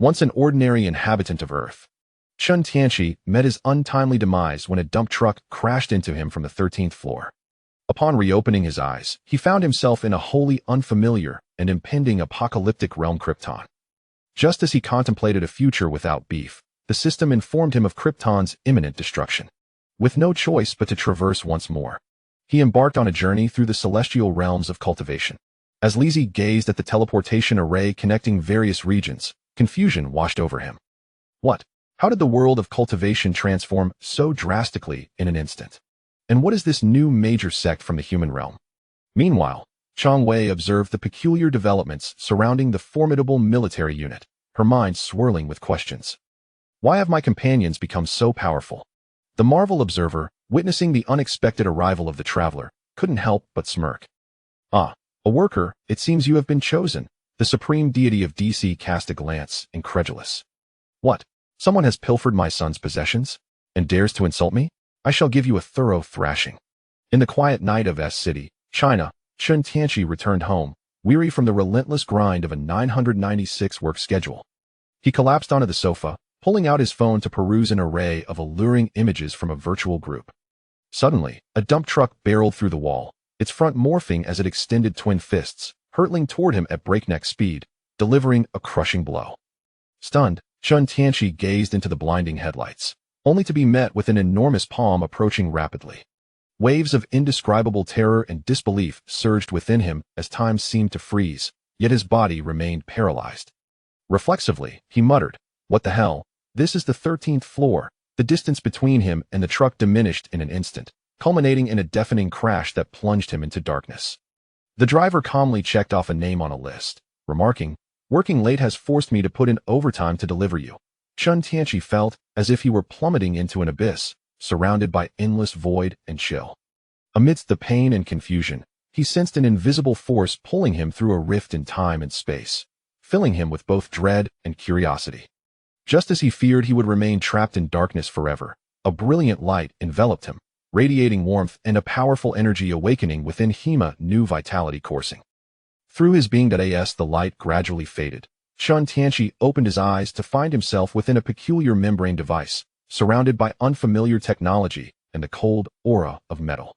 Once an ordinary inhabitant of Earth, Chen Tianqi met his untimely demise when a dump truck crashed into him from the 13th floor. Upon reopening his eyes, he found himself in a wholly unfamiliar and impending apocalyptic realm Krypton. Just as he contemplated a future without beef, the system informed him of Krypton's imminent destruction. With no choice but to traverse once more, he embarked on a journey through the celestial realms of cultivation. As Lizzie gazed at the teleportation array connecting various regions, confusion washed over him. What? How did the world of cultivation transform so drastically in an instant? And what is this new major sect from the human realm? Meanwhile, Chang Wei observed the peculiar developments surrounding the formidable military unit, her mind swirling with questions. Why have my companions become so powerful? The Marvel observer, witnessing the unexpected arrival of the traveler, couldn't help but smirk. Ah, a worker, it seems you have been chosen. The supreme deity of DC cast a glance, incredulous. What? Someone has pilfered my son's possessions? And dares to insult me? I shall give you a thorough thrashing. In the quiet night of S City, China, Chen Tianqi returned home, weary from the relentless grind of a 996 work schedule. He collapsed onto the sofa, pulling out his phone to peruse an array of alluring images from a virtual group. Suddenly, a dump truck barreled through the wall, its front morphing as it extended twin fists, hurtling toward him at breakneck speed, delivering a crushing blow. Stunned, Chen Tianqi gazed into the blinding headlights, only to be met with an enormous palm approaching rapidly. Waves of indescribable terror and disbelief surged within him as time seemed to freeze, yet his body remained paralyzed. Reflexively, he muttered, "What the hell? This is the 13th floor." The distance between him and the truck diminished in an instant, culminating in a deafening crash that plunged him into darkness. The driver calmly checked off a name on a list, remarking, "Working late has forced me to put in overtime to deliver you." Chen Tianqi felt as if he were plummeting into an abyss, surrounded by endless void and chill. Amidst the pain and confusion, he sensed an invisible force pulling him through a rift in time and space, filling him with both dread and curiosity. Just as he feared he would remain trapped in darkness forever, a brilliant light enveloped him, radiating warmth and a powerful energy awakening within him, new vitality coursing. Through his being as the light gradually faded, Chen Tianqi opened his eyes to find himself within a peculiar membrane device, surrounded by unfamiliar technology and the cold aura of metal.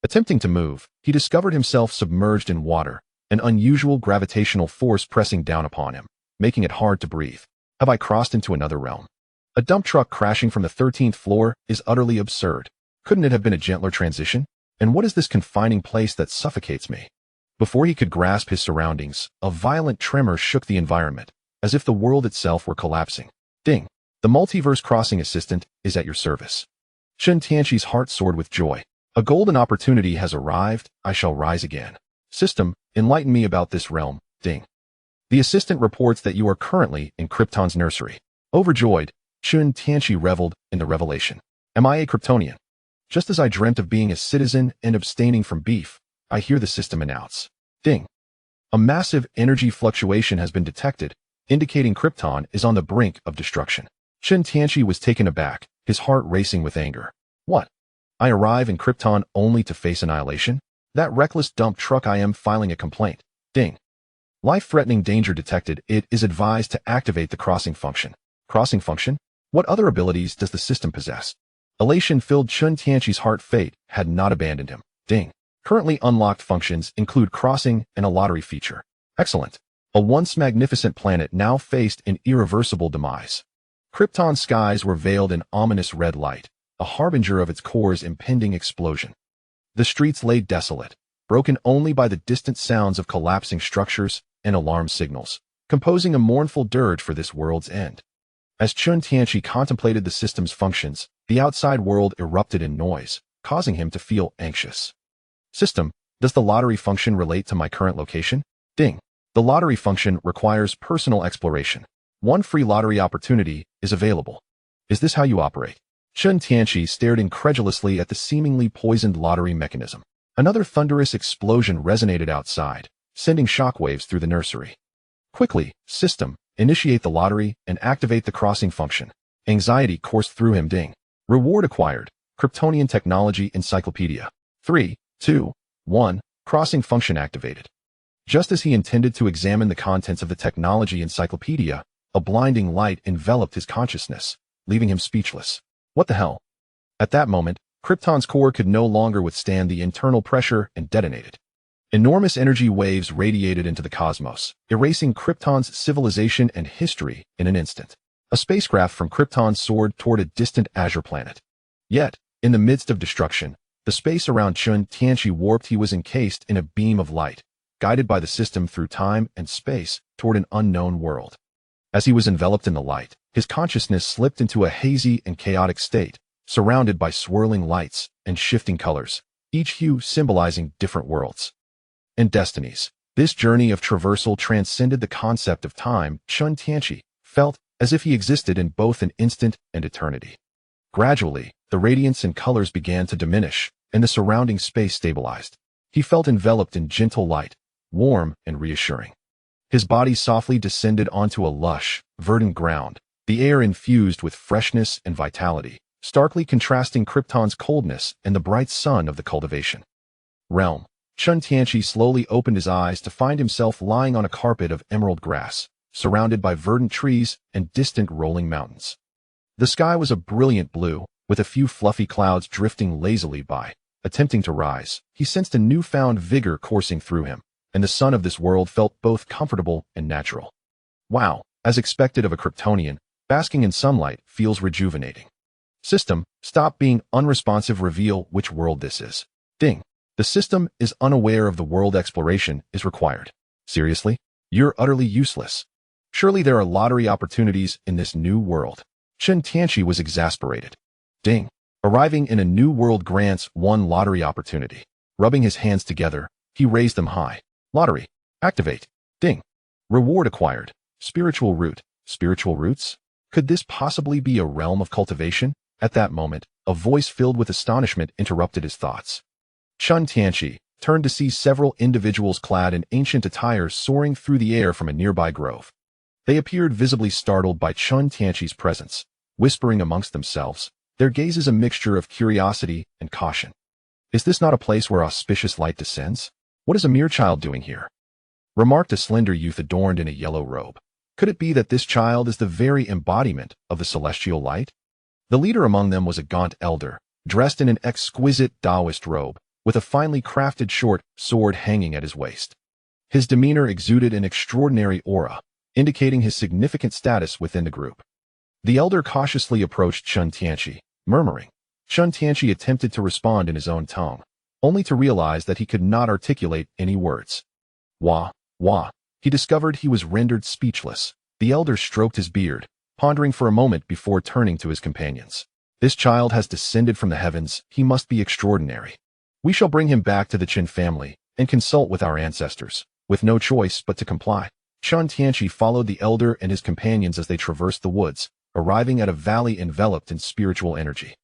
Attempting to move, he discovered himself submerged in water, an unusual gravitational force pressing down upon him, making it hard to breathe. Have I crossed into another realm? A dump truck crashing from the 13th floor is utterly absurd. Couldn't it have been a gentler transition? And what is this confining place that suffocates me? Before he could grasp his surroundings, a violent tremor shook the environment, as if the world itself were collapsing. Ding! The Multiverse Crossing Assistant is at your service. Chen Tianqi's heart soared with joy. A golden opportunity has arrived, I shall rise again. System, enlighten me about this realm. Ding! The assistant reports that you are currently in Krypton's nursery. Overjoyed, Chen Tianqi reveled in the revelation. Am I a Kryptonian? Just as I dreamt of being a citizen and abstaining from beef, I hear the system announce. Ding! A massive energy fluctuation has been detected, indicating Krypton is on the brink of destruction. Chen Tianqi was taken aback, his heart racing with anger. What? I arrive in Krypton only to face annihilation? That reckless dump truck, I am filing a complaint. Ding! Life-threatening danger detected. It is advised to activate the crossing function. Crossing function? What other abilities does the system possess? Elation filled Chen Tianqi's heart. Fate had not abandoned him. Ding! Currently unlocked functions include crossing and a lottery feature. Excellent. A once magnificent planet now faced an irreversible demise. Krypton's skies were veiled in ominous red light, a harbinger of its core's impending explosion. The streets lay desolate, broken only by the distant sounds of collapsing structures and alarm signals, composing a mournful dirge for this world's end. As Chen Tianqi contemplated the system's functions, the outside world erupted in noise, causing him to feel anxious. System, does the lottery function relate to my current location? Ding! The lottery function requires personal exploration. One free lottery opportunity is available. Is this how you operate? Chen Tianqi stared incredulously at the seemingly poisoned lottery mechanism. Another thunderous explosion resonated outside, sending shockwaves through the nursery. Quickly, system, initiate the lottery and activate the crossing function. Anxiety coursed through him. Ding! Reward acquired. Kryptonian Technology Encyclopedia. 3, 2, 1, crossing function activated. Just as he intended to examine the contents of the technology encyclopedia, a blinding light enveloped his consciousness, leaving him speechless. What the hell? At that moment, Krypton's core could no longer withstand the internal pressure and detonated. Enormous energy waves radiated into the cosmos, erasing Krypton's civilization and history in an instant. A spacecraft from Krypton soared toward a distant azure planet. Yet, in the midst of destruction, the space around Chen Tianqi warped. He was encased in a beam of light, guided by the system through time and space toward an unknown world. As he was enveloped in the light, his consciousness slipped into a hazy and chaotic state, surrounded by swirling lights and shifting colors, each hue symbolizing different worlds and destinies. This journey of traversal transcended the concept of time. Chen Tianqi felt as if he existed in both an instant and eternity. Gradually, the radiance and colors began to diminish, and the surrounding space stabilized. He felt enveloped in gentle light, warm and reassuring. His body softly descended onto a lush, verdant ground, the air infused with freshness and vitality, starkly contrasting Krypton's coldness and the bright sun of the cultivation realm. Chen Tianqi slowly opened his eyes to find himself lying on a carpet of emerald grass, surrounded by verdant trees and distant rolling mountains. The sky was a brilliant blue, with a few fluffy clouds drifting lazily by. Attempting to rise, he sensed a newfound vigor coursing through him, and the sun of this world felt both comfortable and natural. Wow, as expected of a Kryptonian, basking in sunlight feels rejuvenating. System, stop being unresponsive. Reveal which world this is. Ding. The system is unaware of the world. Exploration is required. Seriously? You're utterly useless. Surely there are lottery opportunities in this new world. Chen Tianqi was exasperated. Ding. Arriving in a new world grants one lottery opportunity. Rubbing his hands together, he raised them high. Lottery. Activate. Ding. Reward acquired. Spiritual root. Spiritual roots? Could this possibly be a realm of cultivation? At that moment, a voice filled with astonishment interrupted his thoughts. Chen Tianqi turned to see several individuals clad in ancient attire soaring through the air from a nearby grove. They appeared visibly startled by Chen Tianqi's presence, whispering amongst themselves, their gazes a mixture of curiosity and caution. Is this not a place where auspicious light descends? What is a mere child doing here? Remarked a slender youth adorned in a yellow robe. Could it be that this child is the very embodiment of the celestial light? The leader among them was a gaunt elder, dressed in an exquisite Taoist robe, with a finely crafted short sword hanging at his waist. His demeanor exuded an extraordinary aura, indicating his significant status within the group. The elder cautiously approached Chen Tianqi, murmuring. Chen Tianqi attempted to respond in his own tongue, only to realize that he could not articulate any words. Wah, wah. He discovered he was rendered speechless. The elder stroked his beard, pondering for a moment before turning to his companions. This child has descended from the heavens. He must be extraordinary. We shall bring him back to the Chen family and consult with our ancestors. With no choice but to comply, Chen Tianqi followed the elder and his companions as they traversed the woods, arriving at a valley enveloped in spiritual energy.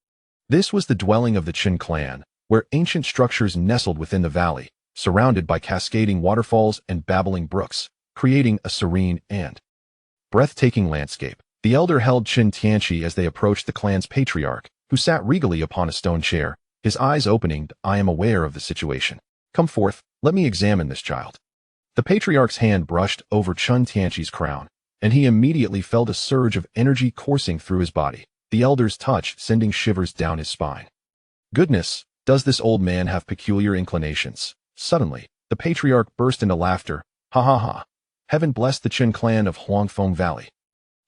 This was the dwelling of the Chen clan, where ancient structures nestled within the valley, surrounded by cascading waterfalls and babbling brooks, creating a serene and breathtaking landscape. The elder held Chen Tianqi as they approached the clan's patriarch, who sat regally upon a stone chair, his eyes opening. I am aware of the situation. Come forth, let me examine this child. The patriarch's hand brushed over Chen Tianqi's crown, and he immediately felt a surge of energy coursing through his body, the elder's touch sending shivers down his spine. Goodness, does this old man have peculiar inclinations? Suddenly, the patriarch burst into laughter. Ha ha ha. Heaven bless the Chen clan of Huangfeng Valley.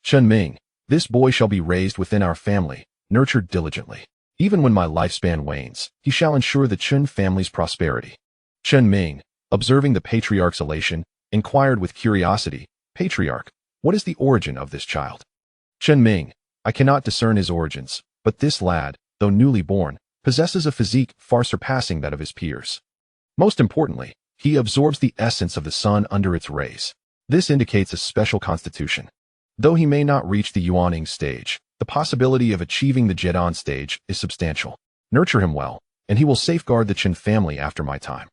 Chen Ming, this boy shall be raised within our family, nurtured diligently. Even when my lifespan wanes, he shall ensure the Chen family's prosperity. Chen Ming, observing the patriarch's elation, inquired with curiosity, Patriarch, what is the origin of this child? Chen Ming, I cannot discern his origins, but this lad, though newly born, possesses a physique far surpassing that of his peers. Most importantly, he absorbs the essence of the sun under its rays. This indicates a special constitution. Though he may not reach the Yuaning stage, the possibility of achieving the Jedon stage is substantial. Nurture him well, and he will safeguard the Chen family after my time.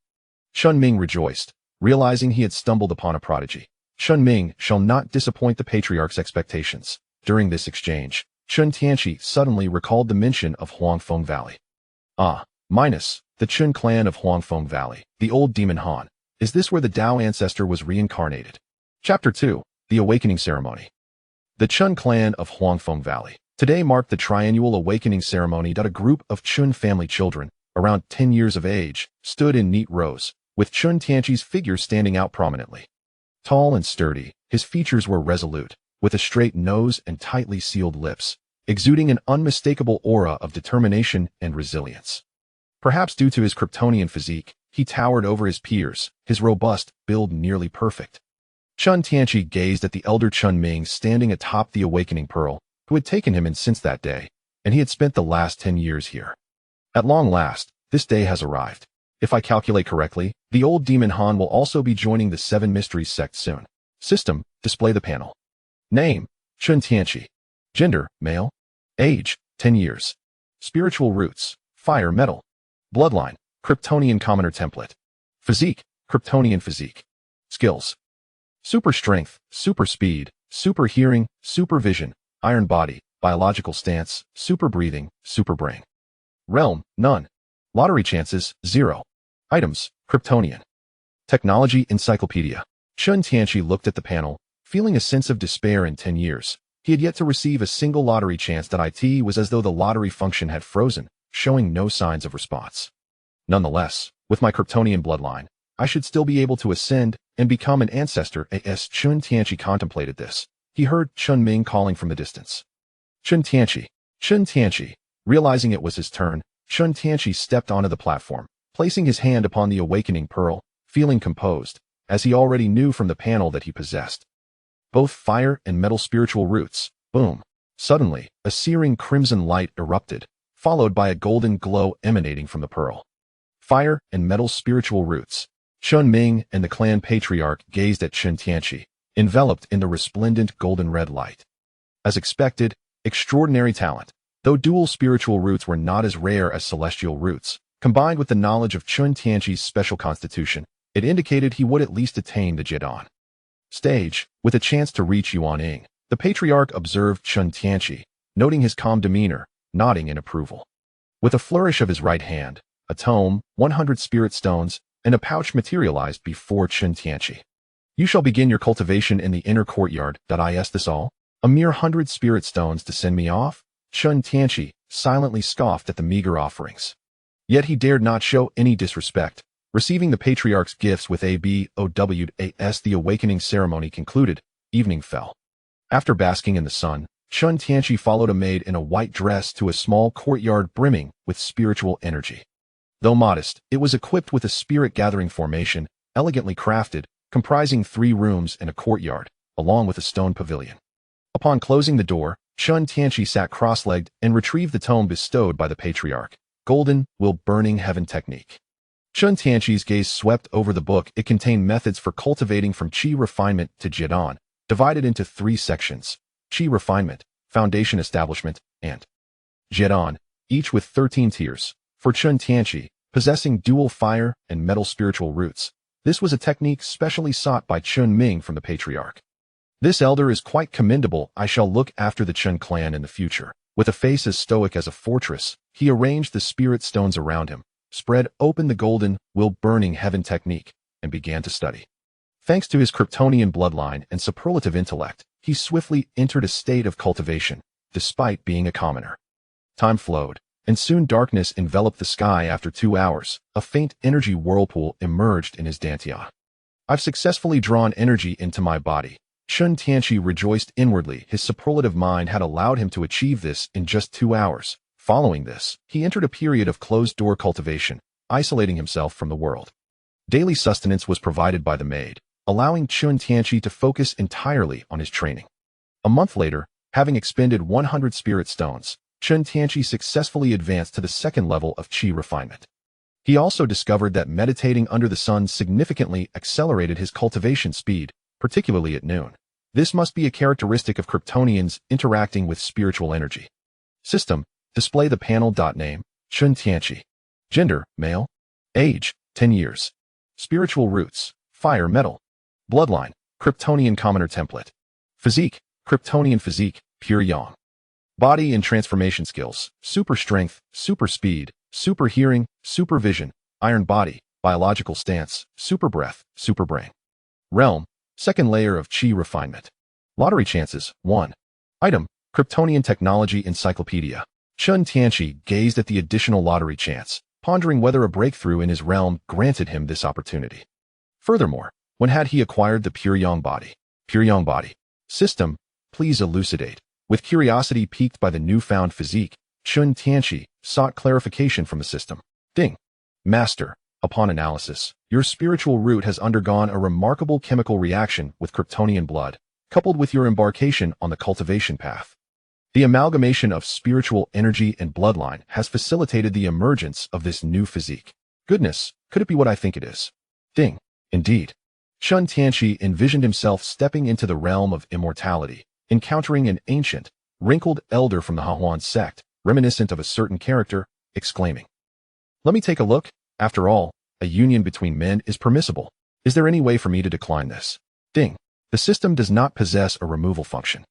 Chen Ming rejoiced, realizing he had stumbled upon a prodigy. Chen Ming shall not disappoint the patriarch's expectations. During this exchange, Chen Tianqi suddenly recalled the mention of Huangfeng Valley. The Chen clan of Huangfeng Valley, the old demon Han. Is this where the Tao ancestor was reincarnated? Chapter 2, The Awakening Ceremony. The Chen clan of Huangfeng Valley. Today marked the triennial awakening ceremony that a group of Chen family children, around 10 years of age, stood in neat rows, with Chen Tianqi's figure standing out prominently. Tall and sturdy, his features were resolute, with a straight nose and tightly sealed lips, exuding an unmistakable aura of determination and resilience. Perhaps due to his Kryptonian physique, he towered over his peers, his robust build nearly perfect. Chen Tianqi gazed at the elder Chen Ming standing atop the awakening pearl, who had taken him in since that day, and he had spent the last 10 years here. At long last, this day has arrived. If I calculate correctly, the old demon Han will also be joining the Seven Mysteries sect soon. System, display the panel. Name, Chen Tianqi. Gender, male. Age, 10 years. Spiritual roots, fire metal. Bloodline, Kryptonian commoner template. Physique, Kryptonian physique. Skills. Super strength, super speed, super hearing, super vision, iron body, biological stance, super breathing, super brain. Realm, none. Lottery chances, 0. Items, Kryptonian. Technology encyclopedia. Chen Tianqi looked at the panel, feeling a sense of despair in 10 years. He had yet to receive a single lottery chance. It was as though the lottery function had frozen, showing no signs of response. Nonetheless, with my Kryptonian bloodline, I should still be able to ascend and become an ancestor. As Chen Tianqi contemplated this, he heard Chen Ming calling from the distance. Chen Tianqi. Chen Tianqi. Realizing it was his turn, Chen Tianqi stepped onto the platform, placing his hand upon the awakening pearl, feeling composed, as he already knew from the panel that he possessed both fire and metal spiritual roots. Boom. Suddenly, a searing crimson light erupted, followed by a golden glow emanating from the pearl. Fire and metal spiritual roots. Chen Ming and the clan patriarch gazed at Chen Tianqi, enveloped in the resplendent golden red light. As expected, extraordinary talent. Though dual spiritual roots were not as rare as celestial roots, combined with the knowledge of Chen Tianqi's special constitution, it indicated he would at least attain the Jidan stage, with a chance to reach Yuan Ying. The patriarch observed Chen Tianqi, noting his calm demeanor, nodding in approval. With a flourish of his right hand, a tome, 100 spirit stones, and a pouch materialized before Chen Tianqi. You shall begin your cultivation in the inner courtyard. Is this all? A mere 100 spirit stones to send me off? Chen Tianqi silently scoffed at the meager offerings. Yet he dared not show any disrespect. Receiving the patriarch's gifts with ABOWAS, the awakening ceremony concluded, evening fell. After basking in the sun, Chen Tianqi followed a maid in a white dress to a small courtyard brimming with spiritual energy. Though modest, it was equipped with a spirit-gathering formation, elegantly crafted, comprising 3 rooms and a courtyard, along with a stone pavilion. Upon closing the door, Chen Tianqi sat cross-legged and retrieved the tome bestowed by the patriarch, Golden Will Burning Heaven Technique. Chen Tianqi's gaze swept over the book. It contained methods for cultivating from Qi refinement to Jidan, divided into 3 sections: Qi refinement, foundation establishment, and Jidan, each with 13 tiers. For Chen Tianqi, possessing dual fire and metal spiritual roots, this was a technique specially sought by Chen Ming from the patriarch. This elder is quite commendable. I shall look after the Chen clan in the future. With a face as stoic as a fortress, he arranged the spirit stones around him, spread open the Golden Will Burning Heaven technique, and began to study. Thanks to his Kryptonian bloodline and superlative intellect, he swiftly entered a state of cultivation, despite being a commoner. Time flowed, and soon darkness enveloped the sky. After 2 hours, a faint energy whirlpool emerged in his dantian. I've successfully drawn energy into my body. Chen Tianqi rejoiced inwardly. His superlative mind had allowed him to achieve this in just 2 hours. Following this, he entered a period of closed-door cultivation, isolating himself from the world. Daily sustenance was provided by the maid, allowing Chen Tianqi to focus entirely on his training. A month later, having expended 100 spirit stones, Chen Tianqi successfully advanced to the 2nd level of Qi refinement. He also discovered that meditating under the sun significantly accelerated his cultivation speed, particularly at noon. This must be a characteristic of Kryptonians interacting with spiritual energy. System, display the panel. Name, Chen Tianqi. Gender, male. Age, 10 years. Spiritual roots, fire metal. Bloodline, Kryptonian commoner template. Physique, Kryptonian physique, pure yang. Body and transformation skills, super strength, super speed, super hearing, super vision, iron body, biological stance, super breath, super brain. Realm, 2nd layer of Qi refinement. Lottery chances, 1. Item: Kryptonian Technology Encyclopedia. Chen Tianqi gazed at the additional lottery chance, pondering whether a breakthrough in his realm granted him this opportunity. Furthermore, when had he acquired the pure yang body? Pure yang body. System, please elucidate. With curiosity piqued by the newfound physique, Chen Tianqi sought clarification from the system. Ding. Master, upon analysis, your spiritual root has undergone a remarkable chemical reaction with Kryptonian blood, coupled with your embarkation on the cultivation path. The amalgamation of spiritual energy and bloodline has facilitated the emergence of this new physique. Goodness, could it be what I think it is? Ding. Indeed. Chen Tianqi envisioned himself stepping into the realm of immortality, encountering an ancient, wrinkled elder from the Hahuan sect, reminiscent of a certain character, exclaiming, "Let me take a look. After all, a union between men is permissible. Is there any way for me to decline this?" Ding. The system does not possess a removal function.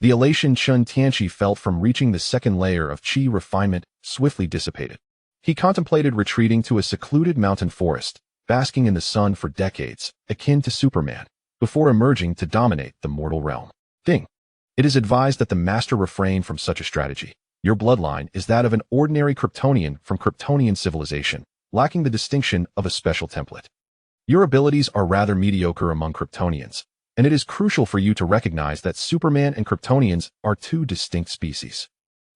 The elation Chen Tianqi felt from reaching the second layer of qi refinement swiftly dissipated. He contemplated retreating to a secluded mountain forest, basking in the sun for decades, akin to Superman, before emerging to dominate the mortal realm. Ding. It is advised that the master refrain from such a strategy. Your bloodline is that of an ordinary Kryptonian from Kryptonian civilization, lacking the distinction of a special template. Your abilities are rather mediocre among Kryptonians, and it is crucial for you to recognize that Superman and Kryptonians are two distinct species.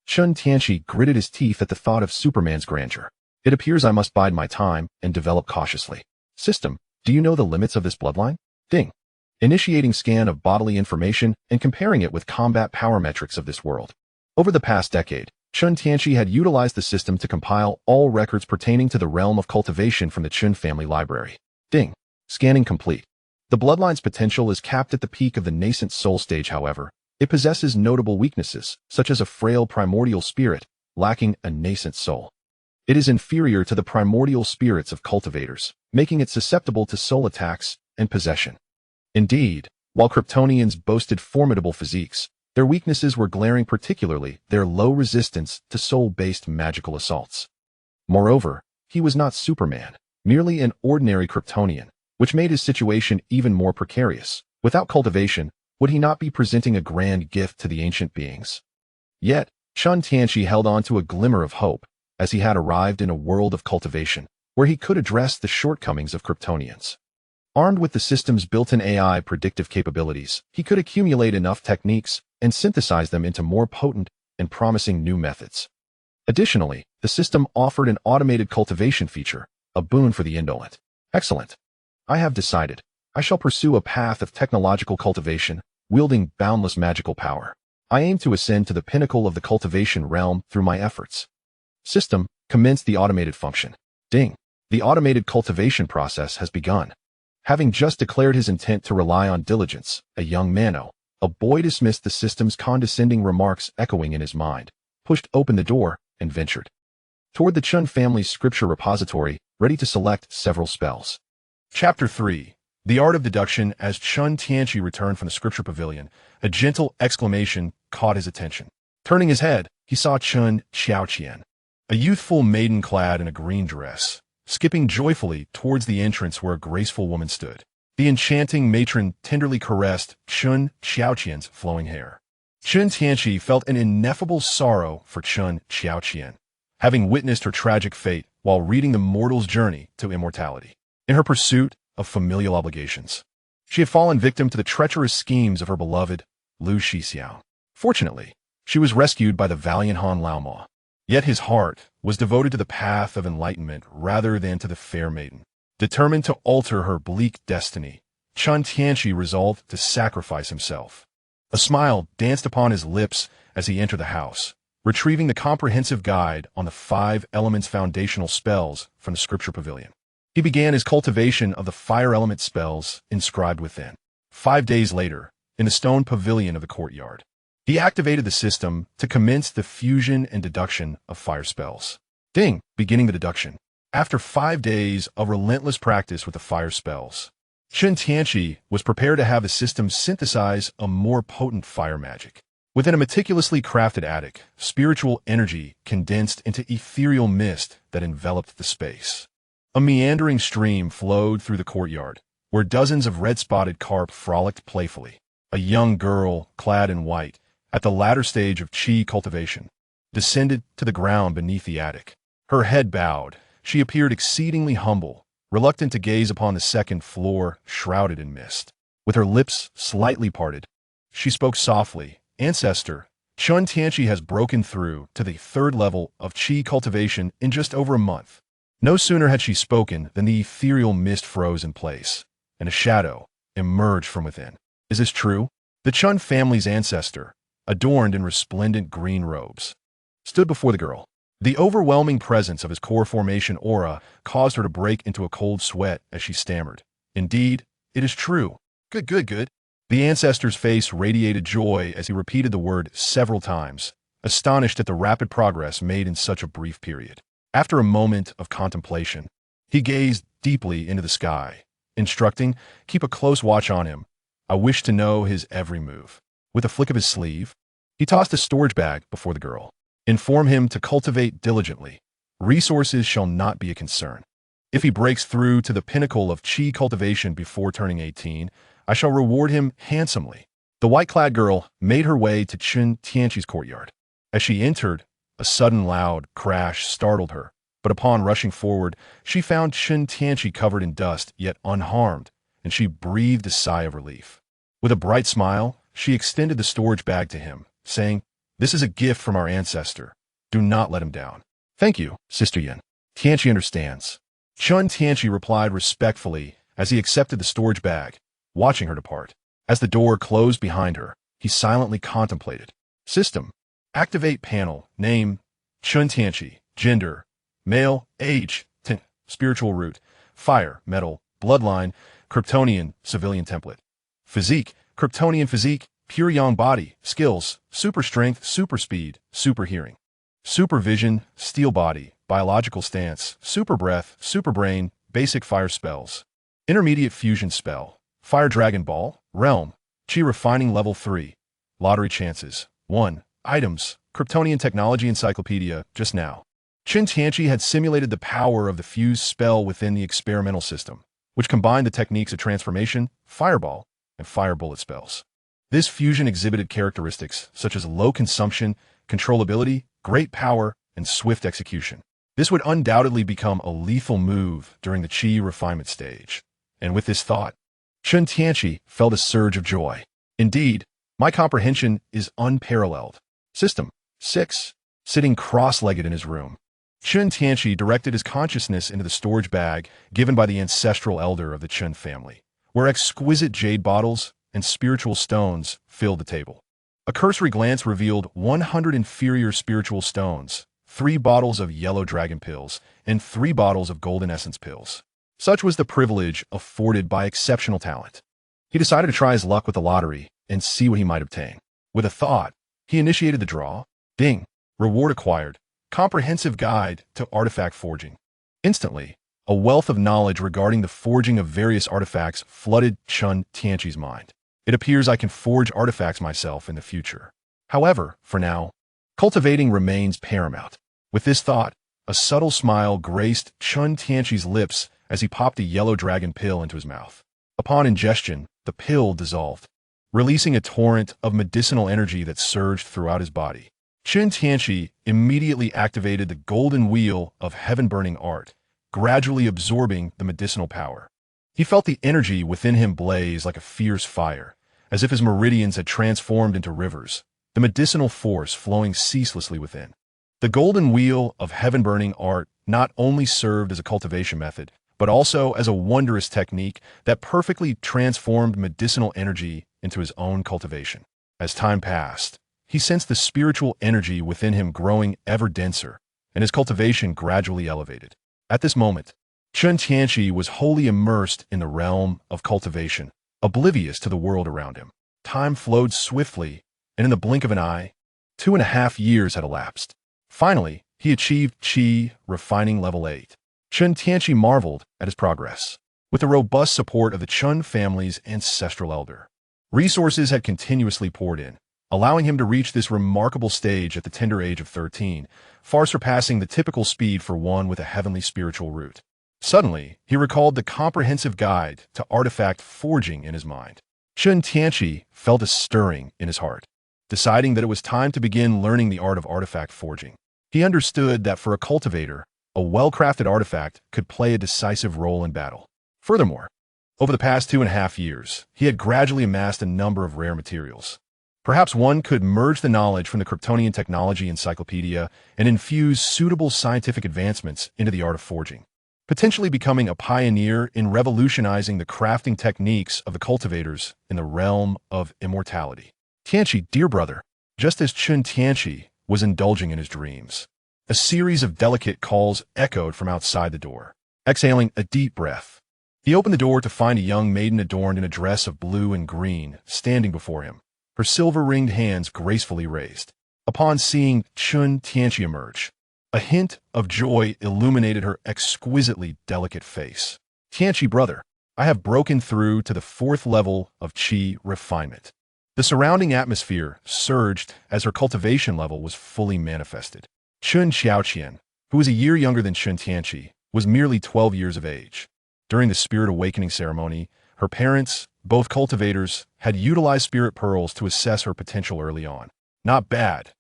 Chen Tianqi gritted his teeth at the thought of Superman's grandeur. It appears I must bide my time and develop cautiously. System, do you know the limits of this bloodline? Ding. Initiating scan of bodily information and comparing it with combat power metrics of this world. Over the past decade, Chen Tianqi had utilized the system to compile all records pertaining to the realm of cultivation from the Chen family library. Ding. Scanning complete. The bloodline's potential is capped at the peak of the nascent soul stage, however. It possesses notable weaknesses, such as a frail primordial spirit, lacking a nascent soul. It is inferior to the primordial spirits of cultivators, making it susceptible to soul attacks and possession. Indeed, while Kryptonians boasted formidable physiques, their weaknesses were glaring, particularly their low resistance to soul-based magical assaults. Moreover, he was not Superman, merely an ordinary Kryptonian, which made his situation even more precarious. Without cultivation, would he not be presenting a grand gift to the ancient beings? Yet, Chen Tianqi held on to a glimmer of hope, as he had arrived in a world of cultivation, where he could address the shortcomings of Kryptonians. Armed with the system's built-in AI predictive capabilities, he could accumulate enough techniques and synthesize them into more potent and promising new methods. Additionally, the system offered an automated cultivation feature, a boon for the indolent. Excellent. I have decided. I shall pursue a path of technological cultivation, wielding boundless magical power. I aim to ascend to the pinnacle of the cultivation realm through my efforts. System, commence the automated function. Ding. The automated cultivation process has begun. Having just declared his intent to rely on diligence, a young Mano, a boy dismissed the system's condescending remarks echoing in his mind, pushed open the door, and ventured toward the Chen family's scripture repository, ready to select several spells. Chapter 3. The Art of Deduction. As Chen Tianqi returned from the scripture pavilion, a gentle exclamation caught his attention. Turning his head, he saw Chen Xiaoqian, a youthful maiden clad in a green dress, skipping joyfully towards the entrance where a graceful woman stood. The enchanting matron tenderly caressed Chen Xiaoqian's flowing hair. Chen Tianqi felt an ineffable sorrow for Chen Xiaoqian, having witnessed her tragic fate while reading the mortal's journey to immortality. In her pursuit of familial obligations, she had fallen victim to the treacherous schemes of her beloved Lu Shixiao. Fortunately, she was rescued by the valiant Han Laomo. Yet his heart was devoted to the path of enlightenment rather than to the fair maiden. Determined to alter her bleak destiny, Chen Tianqi resolved to sacrifice himself. A smile danced upon his lips as he entered the house, retrieving the comprehensive guide on the 5 elements foundational spells from the scripture pavilion. He began his cultivation of the fire element spells inscribed within. 5 days later, in the stone pavilion of the courtyard, he activated the system to commence the fusion and deduction of fire spells. Ding, beginning the deduction. After 5 days of relentless practice with the fire spells, Chen Tianqi was prepared to have the system synthesize a more potent fire magic. Within a meticulously crafted attic, spiritual energy condensed into ethereal mist that enveloped the space. A meandering stream flowed through the courtyard, where dozens of red-spotted carp frolicked playfully. A young girl, clad in white, at the latter stage of Qi cultivation, descended to the ground beneath the attic. Her head bowed. She appeared exceedingly humble, reluctant to gaze upon the second floor shrouded in mist. With her lips slightly parted, she spoke softly. Ancestor, Chen Tianqi has broken through to the third level of Qi cultivation in just over a month. No sooner had she spoken than the ethereal mist froze in place, and a shadow emerged from within. Is this true? The Chen family's ancestor, adorned in resplendent green robes, stood before the girl. The overwhelming presence of his core formation aura caused her to break into a cold sweat as she stammered. Indeed, it is true. Good, good, good. The ancestor's face radiated joy as he repeated the word several times, astonished at the rapid progress made in such a brief period. After a moment of contemplation, he gazed deeply into the sky, instructing, keep a close watch on him. I wish to know his every move. With a flick of his sleeve, he tossed a storage bag before the girl. Inform him to cultivate diligently. Resources shall not be a concern. If he breaks through to the pinnacle of Qi cultivation before turning 18, I shall reward him handsomely. The white-clad girl made her way to Chen Tianqi's courtyard. As she entered, a sudden loud crash startled her, but upon rushing forward, she found Chen Tianqi covered in dust yet unharmed, and she breathed a sigh of relief. With a bright smile, she extended the storage bag to him, saying, "This is a gift from our ancestor. Do not let him down." "Thank you, Sister Yin. Tianqi understands." Chen Tianqi replied respectfully as he accepted the storage bag, watching her depart. As the door closed behind her, he silently contemplated. System. Activate panel. Name. Chen Tianqi. Gender. Male. Age. Spiritual root. Fire. Metal. Bloodline. Kryptonian. Civilian template. Physique. Kryptonian physique. Pure yang body. Skills. Super strength. Super speed. Super hearing. Supervision. Steel body. Biological stance. Super breath. Super brain. Basic fire spells. Intermediate fusion spell. Fire Dragon Ball, Realm, Qi Refining Level 3, Lottery Chances, 1, Items, Kryptonian Technology Encyclopedia, just now. Chen Tianqi had simulated the power of the fuse spell within the experimental system, which combined the techniques of transformation, fireball, and fire bullet spells. This fusion exhibited characteristics such as low consumption, controllability, great power, and swift execution. This would undoubtedly become a lethal move during the Qi refinement stage. And with this thought, Chen Tianqi felt a surge of joy. Indeed, my comprehension is unparalleled. System 6. Sitting cross-legged in his room, Chen Tianqi directed his consciousness into the storage bag given by the ancestral elder of the Chen family, where exquisite jade bottles and spiritual stones filled the table. A cursory glance revealed 100 inferior spiritual stones, 3 bottles of yellow dragon pills, and 3 bottles of golden essence pills. Such was the privilege afforded by exceptional talent. He decided to try his luck with the lottery and see what he might obtain. With a thought, he initiated the draw. Ding! Reward acquired. Comprehensive guide to artifact forging. Instantly, a wealth of knowledge regarding the forging of various artifacts flooded Chen Tianqi's mind. It appears I can forge artifacts myself in the future. However, for now, cultivating remains paramount. With this thought, a subtle smile graced Chen Tianqi's lips as he popped a yellow dragon pill into his mouth. Upon ingestion, the pill dissolved, releasing a torrent of medicinal energy that surged throughout his body. Chen Tianqi immediately activated the golden wheel of heaven-burning art, gradually absorbing the medicinal power. He felt the energy within him blaze like a fierce fire, as if his meridians had transformed into rivers, the medicinal force flowing ceaselessly within. The golden wheel of heaven-burning art not only served as a cultivation method, but also as a wondrous technique that perfectly transformed medicinal energy into his own cultivation. As time passed, he sensed the spiritual energy within him growing ever denser, and his cultivation gradually elevated. At this moment, Chen Tianqi was wholly immersed in the realm of cultivation, oblivious to the world around him. Time flowed swiftly, and in the blink of an eye, 2.5 years had elapsed. Finally, he achieved Qi Refining Level 8. Chen Tianqi marveled at his progress. With the robust support of the Chen family's ancestral elder, resources had continuously poured in, allowing him to reach this remarkable stage at the tender age of 13, far surpassing the typical speed for one with a heavenly spiritual root. Suddenly, he recalled the comprehensive guide to artifact forging in his mind. Chen Tianqi felt a stirring in his heart. deciding that it was time to begin learning the art of artifact forging. He understood that for a cultivator, a well-crafted artifact could play a decisive role in battle. Furthermore, over the past 2.5 years, he had gradually amassed a number of rare materials. Perhaps one could merge the knowledge from the Kryptonian Technology Encyclopedia and infuse suitable scientific advancements into the art of forging, potentially becoming a pioneer in revolutionizing the crafting techniques of the cultivators in the realm of immortality. Tianqi, dear brother, just as Chen Tianqi was indulging in his dreams, a series of delicate calls echoed from outside the door. Exhaling a deep breath, he opened the door to find a young maiden adorned in a dress of blue and green standing before him, her silver-ringed hands gracefully raised. Upon seeing Chen Tianqi emerge, a hint of joy illuminated her exquisitely delicate face. Tianqi, brother, I have broken through to the 4th level of Qi refinement. The surrounding atmosphere surged as her cultivation level was fully manifested. Chen Xiaoqian, who was a year younger than Chen Tianqi, was merely 12 years of age. During the Spirit Awakening ceremony, her parents, both cultivators, had utilized spirit pearls to assess her potential early on. Not bad,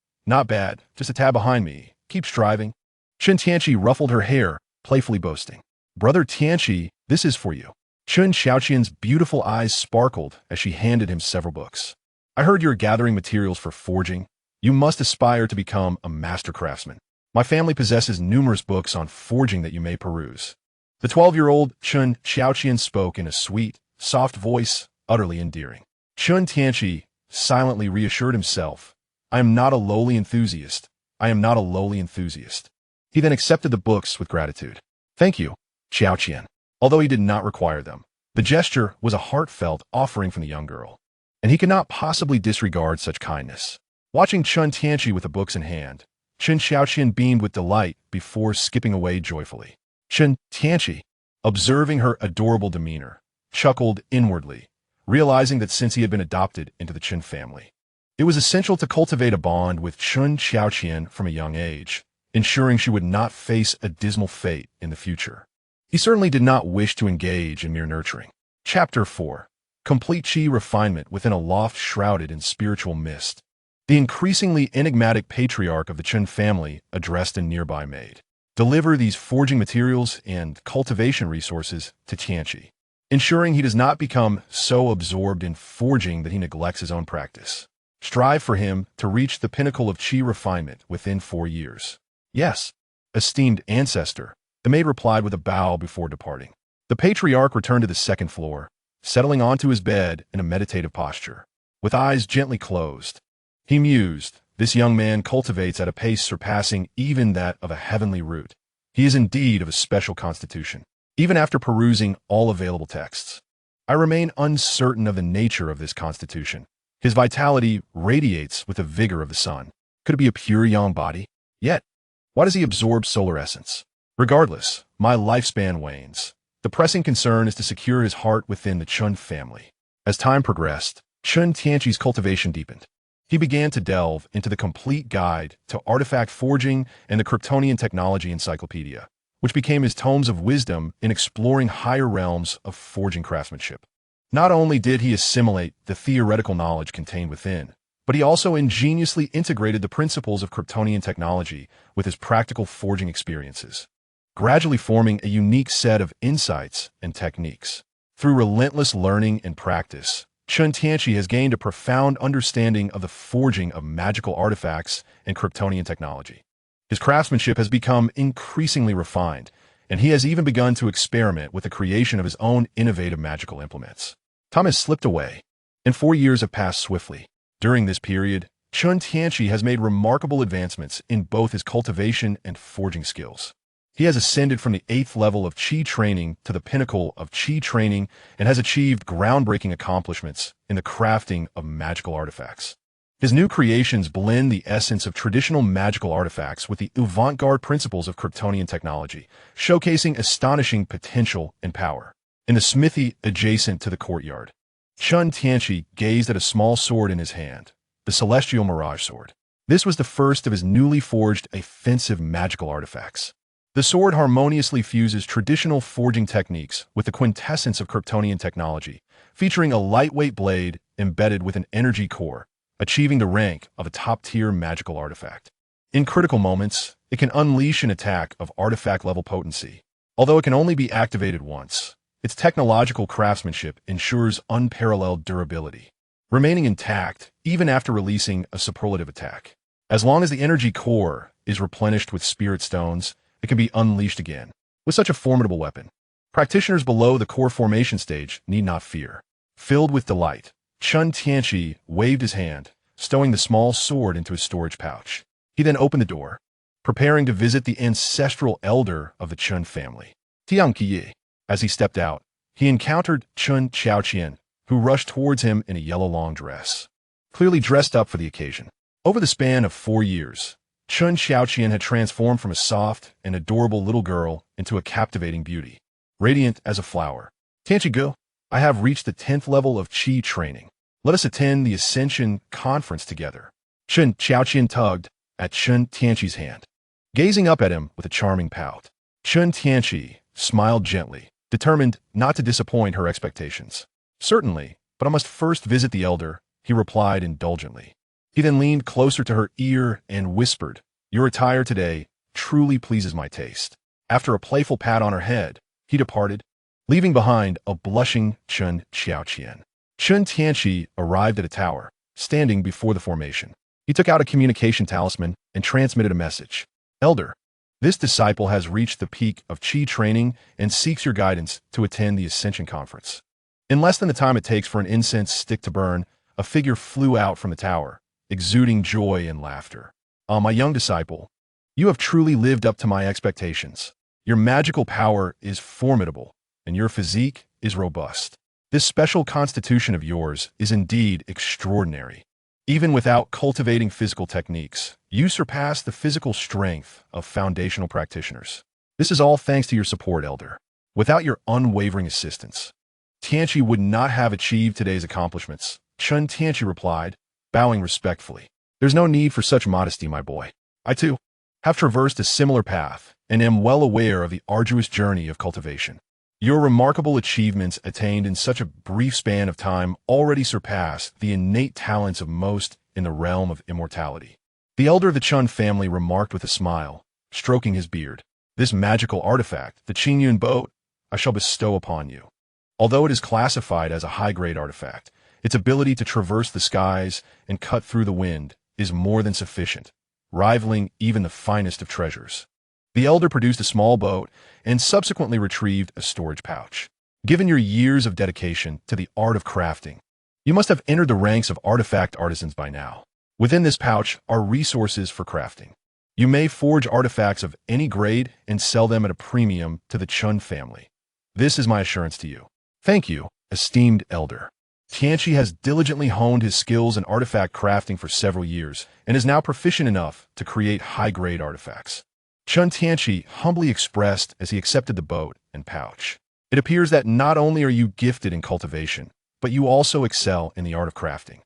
just a tad behind me. Keep striving. Chen Tianqi ruffled her hair, playfully boasting. Brother Tianqi, this is for you. Chen Xiaoqian's beautiful eyes sparkled as she handed him several books. I heard you're gathering materials for forging. You must aspire to become a master craftsman. My family possesses numerous books on forging that you may peruse. The 12-year-old Chen Xiaoqian spoke in a sweet, soft voice, utterly endearing. Chen Tianqi silently reassured himself, I am not a lowly enthusiast. I am not a lowly enthusiast. He then accepted the books with gratitude. Thank you, Xiaoqian. Although he did not require them, the gesture was a heartfelt offering from the young girl, and he could not possibly disregard such kindness. Watching Chen Tianqi with the books in hand, Chen Xiaoqian beamed with delight before skipping away joyfully. Chen Tianqi, observing her adorable demeanor, chuckled inwardly, realizing that since he had been adopted into the Chen family, it was essential to cultivate a bond with Chen Xiaoqian from a young age, ensuring she would not face a dismal fate in the future. He certainly did not wish to engage in mere nurturing. Chapter 4. Complete Qi refinement within a loft shrouded in spiritual mist. The increasingly enigmatic patriarch of the Chen family addressed a nearby maid. Deliver these forging materials and cultivation resources to Tianqi, ensuring he does not become so absorbed in forging that he neglects his own practice. Strive for him to reach the pinnacle of Qi refinement within 4 years. Yes, esteemed ancestor, the maid replied with a bow before departing. The patriarch returned to the 2nd floor, settling onto his bed in a meditative posture. With eyes gently closed, he mused, this young man cultivates at a pace surpassing even that of a heavenly root. He is indeed of a special constitution. Even after perusing all available texts, I remain uncertain of the nature of this constitution. His vitality radiates with the vigor of the sun. Could it be a pure yang body? Yet, why does he absorb solar essence? Regardless, my lifespan wanes. The pressing concern is to secure his heart within the Chen family. As time progressed, Chen Tianqi's cultivation deepened. He began to delve into the complete guide to artifact forging and the Kryptonian Technology Encyclopedia, which became his tomes of wisdom in exploring higher realms of forging craftsmanship. Not only did he assimilate the theoretical knowledge contained within, but he also ingeniously integrated the principles of Kryptonian technology with his practical forging experiences, gradually forming a unique set of insights and techniques. Through relentless learning and practice, Chen Tianqi has gained a profound understanding of the forging of magical artifacts and Kryptonian technology. His craftsmanship has become increasingly refined, and he has even begun to experiment with the creation of his own innovative magical implements. Time has slipped away, and 4 years have passed swiftly. During this period, Chen Tianqi has made remarkable advancements in both his cultivation and forging skills. He has ascended from the 8th level of Qi training to the pinnacle of Qi training and has achieved groundbreaking accomplishments in the crafting of magical artifacts. His new creations blend the essence of traditional magical artifacts with the avant-garde principles of Kryptonian technology, showcasing astonishing potential and power. In the smithy adjacent to the courtyard, Chen Tianqi gazed at a small sword in his hand, the Celestial Mirage Sword. This was the first of his newly forged offensive magical artifacts. The sword harmoniously fuses traditional forging techniques with the quintessence of Kryptonian technology, featuring a lightweight blade embedded with an energy core, achieving the rank of a top-tier magical artifact. In critical moments, it can unleash an attack of artifact-level potency. Although it can only be activated once, its technological craftsmanship ensures unparalleled durability, remaining intact even after releasing a superlative attack. As long as the energy core is replenished with spirit stones, it can be unleashed again. With such a formidable weapon, practitioners below the core formation stage need not fear. Filled with delight, Chen Tianqi waved his hand, stowing the small sword into his storage pouch. He then opened the door, preparing to visit the ancestral elder of the Chen family, Tianqi. As he stepped out, he encountered Chen Tianqi, who rushed towards him in a yellow long dress, clearly dressed up for the occasion. Over the span of 4 years, Chen Tianqi had transformed from a soft and adorable little girl into a captivating beauty, radiant as a flower. Tianqi, I have reached the 10th level of Qi training. Let us attend the Ascension Conference together. Chen Tianqi tugged at Chen Tianqi's hand, gazing up at him with a charming pout. Chen Tianqi smiled gently, determined not to disappoint her expectations. Certainly, but I must first visit the elder, he replied indulgently. He then leaned closer to her ear and whispered, Your attire today truly pleases my taste. After a playful pat on her head, he departed, leaving behind a blushing Chen Tianqi. Chen Tianqi arrived at a tower, standing before the formation. He took out a communication talisman and transmitted a message. Elder, this disciple has reached the peak of Qi training and seeks your guidance to attend the Ascension Conference. In less than the time it takes for an incense stick to burn, a figure flew out from the tower, exuding joy and laughter. My young disciple, you have truly lived up to my expectations. Your magical power is formidable, and your physique is robust. This special constitution of yours is indeed extraordinary. Even without cultivating physical techniques, you surpass the physical strength of foundational practitioners. This is all thanks to your support, Elder. Without your unwavering assistance, Tianqi would not have achieved today's accomplishments. Chen Tianqi replied, bowing respectfully. There's no need for such modesty, my boy. I, too, have traversed a similar path and am well aware of the arduous journey of cultivation. Your remarkable achievements attained in such a brief span of time already surpass the innate talents of most in the realm of immortality. The elder of the Chen family remarked with a smile, stroking his beard. This magical artifact, the Qingyun boat, I shall bestow upon you. Although it is classified as a high-grade artifact, its ability to traverse the skies and cut through the wind is more than sufficient, rivaling even the finest of treasures. The elder produced a small boat and subsequently retrieved a storage pouch. Given your years of dedication to the art of crafting, you must have entered the ranks of artifact artisans by now. Within this pouch are resources for crafting. You may forge artifacts of any grade and sell them at a premium to the Chen family. This is my assurance to you. Thank you, esteemed elder. Tianqi has diligently honed his skills in artifact crafting for several years and is now proficient enough to create high-grade artifacts. Chen Tianqi humbly expressed as he accepted the boat and pouch. It appears that not only are you gifted in cultivation, but you also excel in the art of crafting.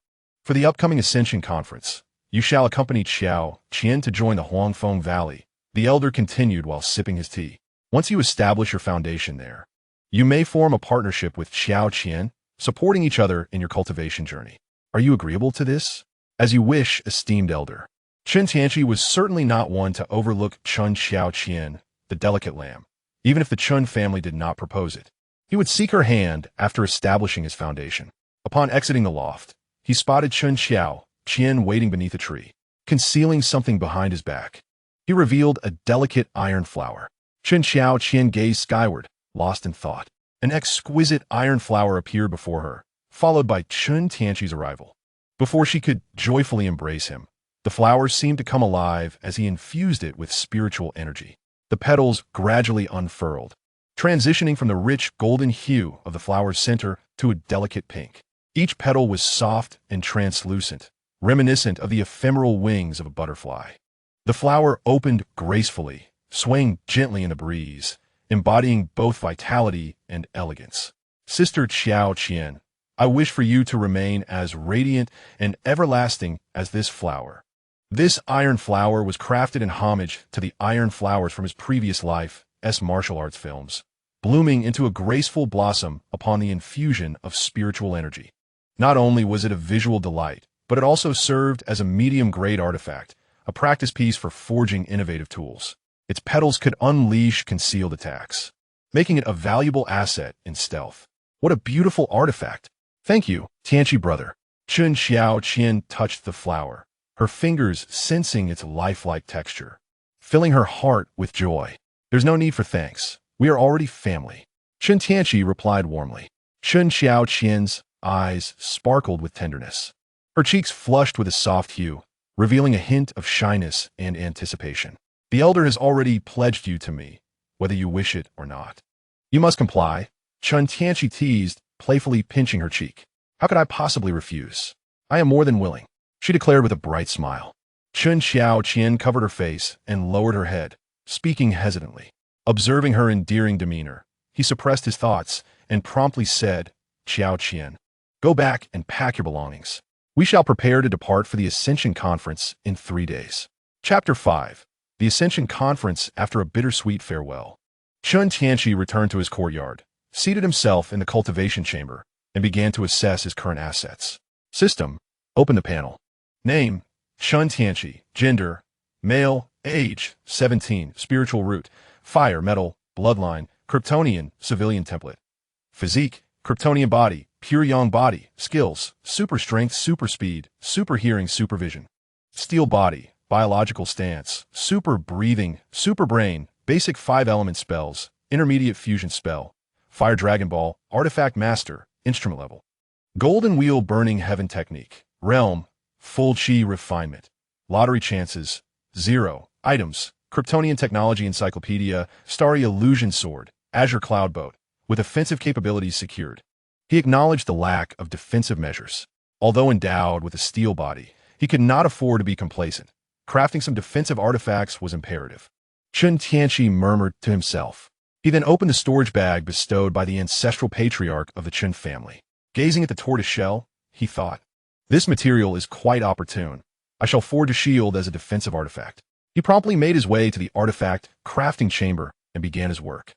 For the upcoming Ascension Conference, you shall accompany Xiao Qian to join the Huangfeng Valley, the elder continued while sipping his tea. Once you establish your foundation there, you may form a partnership with Xiao Qian, supporting each other in your cultivation journey. Are you agreeable to this? As you wish, esteemed elder. Chen Tianqi was certainly not one to overlook Chen Xiaoqian, the delicate lamb, even if the Chen family did not propose it. He would seek her hand after establishing his foundation. Upon exiting the loft, he spotted Chen Xiaoqian waiting beneath a tree, concealing something behind his back. He revealed a delicate iron flower. Chen Xiaoqian gazed skyward, lost in thought. An exquisite iron flower appeared before her, followed by Chen Tianqi's arrival. Before she could joyfully embrace him, the flower seemed to come alive as he infused it with spiritual energy. The petals gradually unfurled, transitioning from the rich golden hue of the flower's center to a delicate pink. Each petal was soft and translucent, reminiscent of the ephemeral wings of a butterfly. The flower opened gracefully, swaying gently in the breeze, embodying both vitality and elegance. Sister Xiao Qian, I wish for you to remain as radiant and everlasting as this flower. This iron flower was crafted in homage to the iron flowers from his previous life's martial arts films, blooming into a graceful blossom upon the infusion of spiritual energy. Not only was it a visual delight, but it also served as a medium-grade artifact, a practice piece for forging innovative tools. Its petals could unleash concealed attacks, making it a valuable asset in stealth. What a beautiful artifact! Thank you, Tianqi brother. Chen Tianqi touched the flower, her fingers sensing its lifelike texture, filling her heart with joy. There's no need for thanks. We are already family. Chen Tianqi replied warmly. Chen Tianqi's eyes sparkled with tenderness. Her cheeks flushed with a soft hue, revealing a hint of shyness and anticipation. The elder has already pledged you to me, whether you wish it or not. You must comply, Chen Tianqi teased, playfully pinching her cheek. How could I possibly refuse? I am more than willing, she declared with a bright smile. Chen Tianqi covered her face and lowered her head, speaking hesitantly. Observing her endearing demeanor, he suppressed his thoughts and promptly said, Tianqi, go back and pack your belongings. We shall prepare to depart for the Ascension Conference in 3 days. Chapter 5. The Ascension Conference after a bittersweet farewell. Chen Tianqi returned to his courtyard, seated himself in the cultivation chamber, and began to assess his current assets. System. Open the panel. Name. Chen Tianqi. Gender. Male. Age. 17. Spiritual root. Fire, metal, bloodline. Kryptonian. Civilian template. Physique. Kryptonian body. Pure yang body. Skills. Super strength, super speed, super hearing, supervision. Steel body. Biological stance. Super breathing. Super brain. Basic 5-element spells. Intermediate fusion spell. Fire Dragon Ball. Artifact master. Instrument level. Golden wheel burning heaven technique. Realm. Full chi refinement. Lottery chances. 0. Items. Kryptonian technology encyclopedia. Starry illusion sword. Azure cloud boat. With offensive capabilities secured. He acknowledged the lack of defensive measures. Although endowed with a steel body, he could not afford to be complacent. Crafting some defensive artifacts was imperative. Chen Tianqi murmured to himself. He then opened the storage bag bestowed by the ancestral patriarch of the Chen family. Gazing at the tortoise shell, he thought, this material is quite opportune. I shall forge a shield as a defensive artifact. He promptly made his way to the artifact crafting chamber and began his work.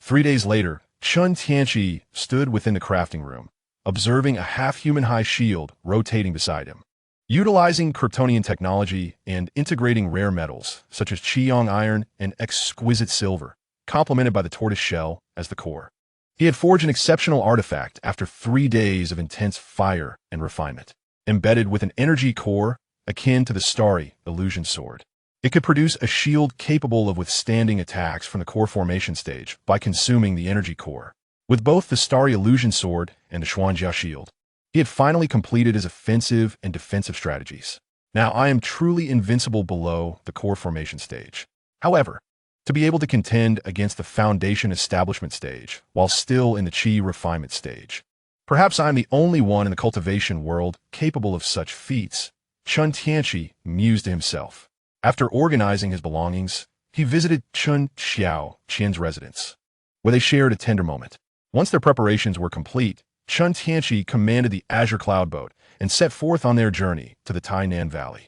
3 days later, Chen Tianqi stood within the crafting room, observing a half-human-high shield rotating beside him. Utilizing Kryptonian technology and integrating rare metals, such as Qiyang iron and exquisite silver, complemented by the tortoise shell as the core. He had forged an exceptional artifact after 3 days of intense fire and refinement, embedded with an energy core akin to the starry illusion sword. It could produce a shield capable of withstanding attacks from the core formation stage by consuming the energy core. With both the starry illusion sword and the Xuanjia shield, he had finally completed his offensive and defensive strategies. Now I am truly invincible below the core formation stage. However, to be able to contend against the foundation establishment stage while still in the chi refinement stage. Perhaps I am the only one in the cultivation world capable of such feats, Chen Tianqi mused to himself. After organizing his belongings, he visited Chen Tianqi's residence, where they shared a tender moment. Once their preparations were complete, Chen Tianqi commanded the Azure Cloud Boat and set forth on their journey to the Tainan Valley.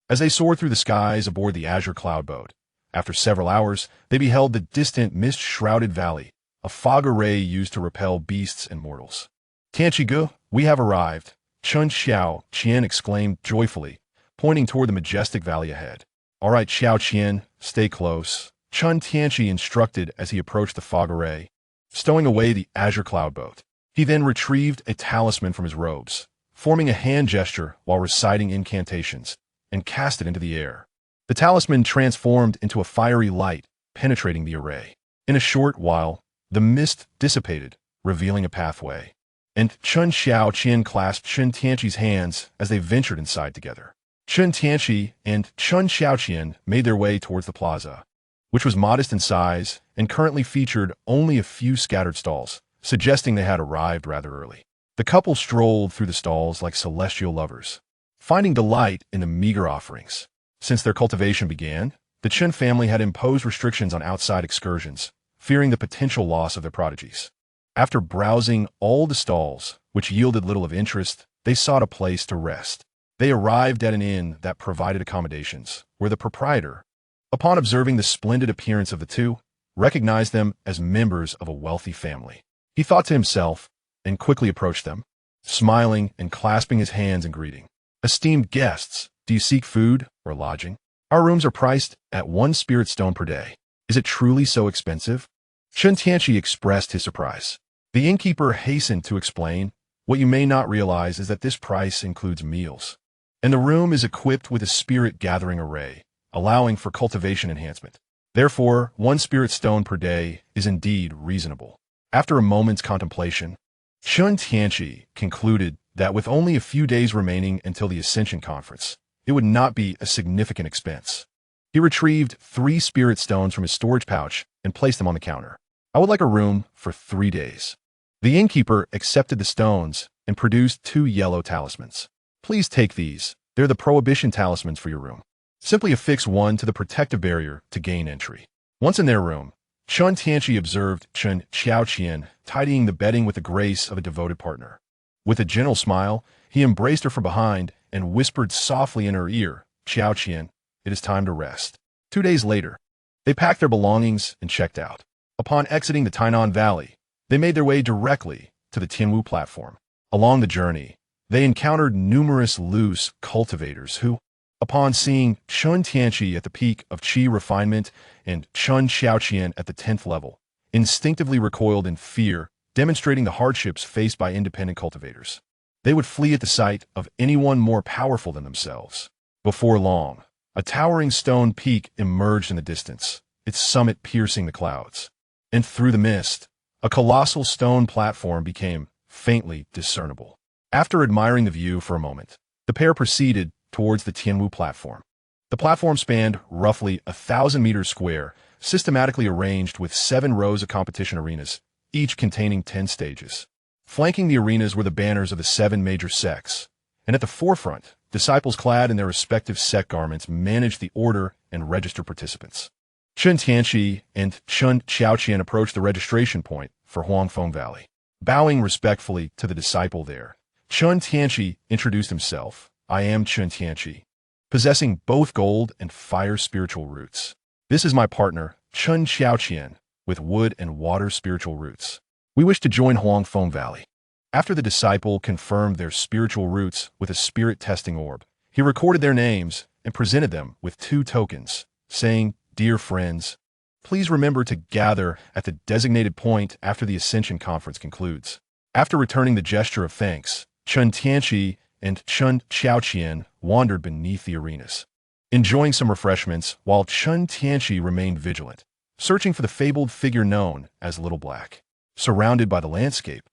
As they soared through the skies aboard the Azure Cloud Boat, after several hours, they beheld the distant mist-shrouded valley, a fog array used to repel beasts and mortals. Tianqi, we have arrived, Chen Tianqi exclaimed joyfully, pointing toward the majestic valley ahead. All right, Tianqi, stay close, Chen Tianqi instructed as he approached the fog array, stowing away the Azure Cloud Boat. He then retrieved a talisman from his robes, forming a hand gesture while reciting incantations, and cast it into the air. The talisman transformed into a fiery light, penetrating the array. In a short while, the mist dissipated, revealing a pathway. And Chen Tianqi clasped Chen Tianqi's hands as they ventured inside together. Chen Tianqi and Chen Tianqi made their way towards the plaza, which was modest in size and currently featured only a few scattered stalls, suggesting they had arrived rather early. The couple strolled through the stalls like celestial lovers, finding delight in the meager offerings. Since their cultivation began, the Chen family had imposed restrictions on outside excursions, fearing the potential loss of their prodigies. After browsing all the stalls, which yielded little of interest, they sought a place to rest. They arrived at an inn that provided accommodations, where the proprietor, upon observing the splendid appearance of the two, recognized them as members of a wealthy family. He thought to himself and quickly approached them, smiling and clasping his hands in greeting. Esteemed guests, do you seek food or lodging? Our rooms are priced at 1 spirit stone per day. Is it truly so expensive? Chen Tianqi expressed his surprise. The innkeeper hastened to explain, what you may not realize is that this price includes meals. And the room is equipped with a spirit gathering array, allowing for cultivation enhancement. Therefore, 1 spirit stone per day is indeed reasonable. After a moment's contemplation, Chen Tianqi concluded that with only a few days remaining until the Ascension Conference, it would not be a significant expense. He retrieved 3 spirit stones from his storage pouch and placed them on the counter. I would like a room for 3 days. The innkeeper accepted the stones and produced 2 yellow talismans. Please take these. They're the prohibition talismans for your room. Simply affix one to the protective barrier to gain entry. Once in their room, Chen Tianqi observed Chen Xiaoqian tidying the bedding with the grace of a devoted partner. With a gentle smile, he embraced her from behind and whispered softly in her ear, Xiaoqian, it is time to rest. 2 days later, they packed their belongings and checked out. Upon exiting the Tainan Valley, they made their way directly to the Tianwu platform. Along the journey, they encountered numerous loose cultivators who, upon seeing Chen Tianqi at the peak of qi refinement and Chen Xiaoqian at the 10th level, instinctively recoiled in fear, demonstrating the hardships faced by independent cultivators. They would flee at the sight of anyone more powerful than themselves. Before long, a towering stone peak emerged in the distance, its summit piercing the clouds. And through the mist, a colossal stone platform became faintly discernible. After admiring the view for a moment, the pair proceeded towards the Tianwu platform. The platform spanned roughly 1,000 meters square, systematically arranged with 7 rows of competition arenas, each containing 10 stages. Flanking the arenas were the banners of the 7 major sects, and at the forefront, disciples clad in their respective sect garments managed the order and register participants. Chen Tianqi and Chen Xiaoqian approached the registration point for Huangfeng Valley. Bowing respectfully to the disciple there, Chen Tianqi introduced himself. I am Chen Tianqi, possessing both gold and fire spiritual roots. This is my partner, Chen Xiaoqian, with wood and water spiritual roots. We wish to join Huangfeng Valley. After the disciple confirmed their spiritual roots with a spirit testing orb, he recorded their names and presented them with 2 tokens, saying, Dear friends, please remember to gather at the designated point after the Ascension Conference concludes. After returning the gesture of thanks, Chen Tianqi and Chen Xiaoqian wandered beneath the arenas, enjoying some refreshments while Chen Tianqi remained vigilant, searching for the fabled figure known as Little Black. Surrounded by the landscape,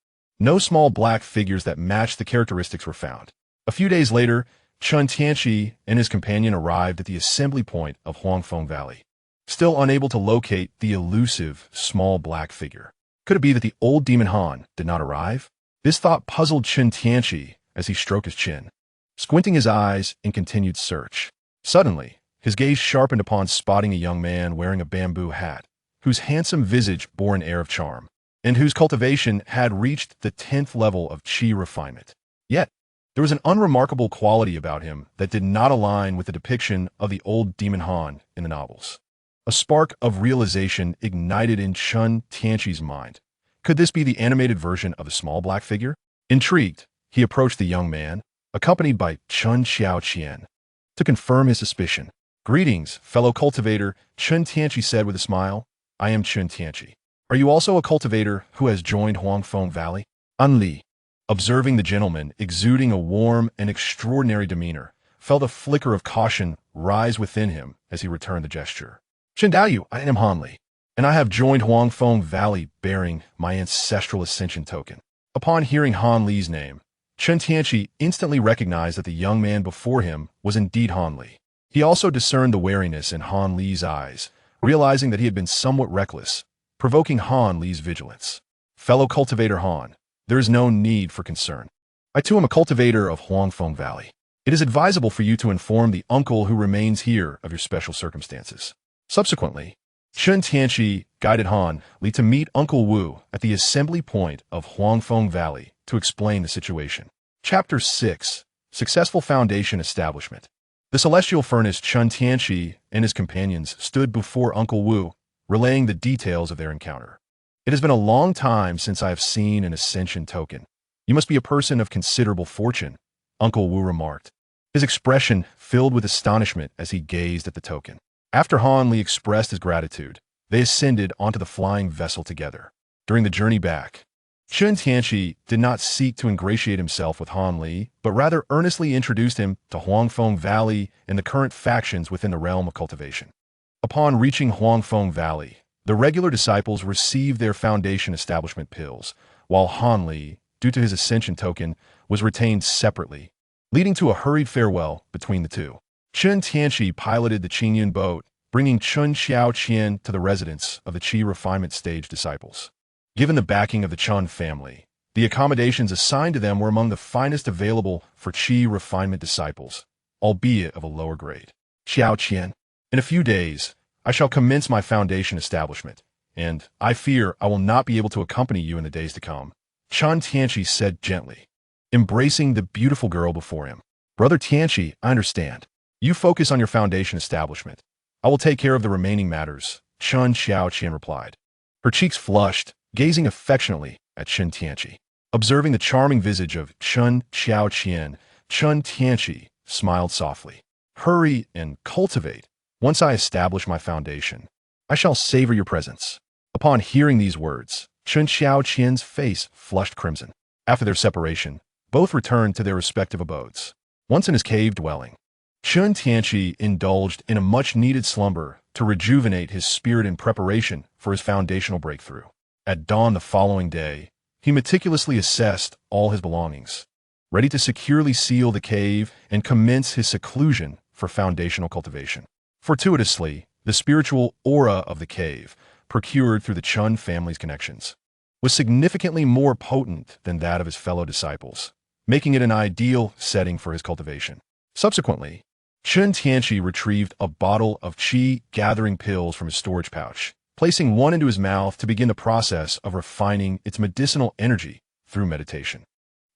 no small black figures that matched the characteristics were found. A few days later, Chen Tianqi and his companion arrived at the assembly point of Huangfeng Valley, still unable to locate the elusive small black figure. Could it be that the old demon Han did not arrive? This thought puzzled Chen Tianqi as he stroked his chin, squinting his eyes in continued search. Suddenly, his gaze sharpened upon spotting a young man wearing a bamboo hat, whose handsome visage bore an air of charm, and whose cultivation had reached the 10th level of qi refinement. Yet, there was an unremarkable quality about him that did not align with the depiction of the old demon Han in the novels. A spark of realization ignited in Chen Tianqi's mind. Could this be the animated version of a small black figure? Intrigued, he approached the young man, accompanied by Chen Xiaoqian, to confirm his suspicion. Greetings, fellow cultivator, Chen Tianqi said with a smile. I am Chen Tianqi. Are you also a cultivator who has joined Huangfeng Valley? An Li, observing the gentleman exuding a warm and extraordinary demeanor, felt a flicker of caution rise within him as he returned the gesture. Chen Daoyu, I am Han Li, and I have joined Huangfeng Valley bearing my ancestral ascension token. Upon hearing Han Li's name, Chen Tianqi instantly recognized that the young man before him was indeed Han Li. He also discerned the wariness in Han Li's eyes, realizing that he had been somewhat reckless, provoking Han Li's vigilance. Fellow cultivator Han, there is no need for concern. I too am a cultivator of Huangfeng Valley. It is advisable for you to inform the uncle who remains here of your special circumstances. Subsequently, Chen Tianqi guided Han Li to meet Uncle Wu at the assembly point of Huangfeng Valley to explain the situation. Chapter 6. Successful Foundation Establishment. The celestial furnace Chen Tianqi and his companions stood before Uncle Wu, relaying the details of their encounter. It has been a long time since I have seen an ascension token. You must be a person of considerable fortune, Uncle Wu remarked. his expression filled with astonishment as he gazed at the token. After Han Li expressed his gratitude, they ascended onto the flying vessel together. During the journey back, Chen Tianqi did not seek to ingratiate himself with Han Li, but rather earnestly introduced him to Huangfeng Valley and the current factions within the realm of cultivation. Upon reaching Huangfeng Valley, the regular disciples received their foundation establishment pills, while Han Li, due to his ascension token, was retained separately, leading to a hurried farewell between the two. Chen Tianqi piloted the Qingyun boat, bringing Chen Xiaoqian to the residence of the Qi refinement stage disciples. Given the backing of the Chen family, the accommodations assigned to them were among the finest available for Qi refinement disciples, albeit of a lower grade. Xiaoqian, in a few days, I shall commence my foundation establishment, and I fear I will not be able to accompany you in the days to come, Chen Tianqi said gently, embracing the beautiful girl before him. Brother Tianqi, I understand. You focus on your foundation establishment. I will take care of the remaining matters, Chen Xiaoqian replied. Her cheeks flushed, gazing affectionately at Chen Tianqi. Observing the charming visage of Chen Xiaoqian, Chen Tianqi smiled softly. Hurry and cultivate. Once I establish my foundation, I shall savor your presence. Upon hearing these words, Chen Xiaoqian's face flushed crimson. After their separation, both returned to their respective abodes. Once in his cave dwelling, Chen Tianqi indulged in a much-needed slumber to rejuvenate his spirit in preparation for his foundational breakthrough. At dawn the following day, he meticulously assessed all his belongings, ready to securely seal the cave and commence his seclusion for foundational cultivation. Fortuitously, the spiritual aura of the cave, procured through the Chen family's connections, was significantly more potent than that of his fellow disciples, making it an ideal setting for his cultivation. Subsequently, Chen Tianqi retrieved a bottle of qi gathering pills from his storage pouch, placing one into his mouth to begin the process of refining its medicinal energy through meditation.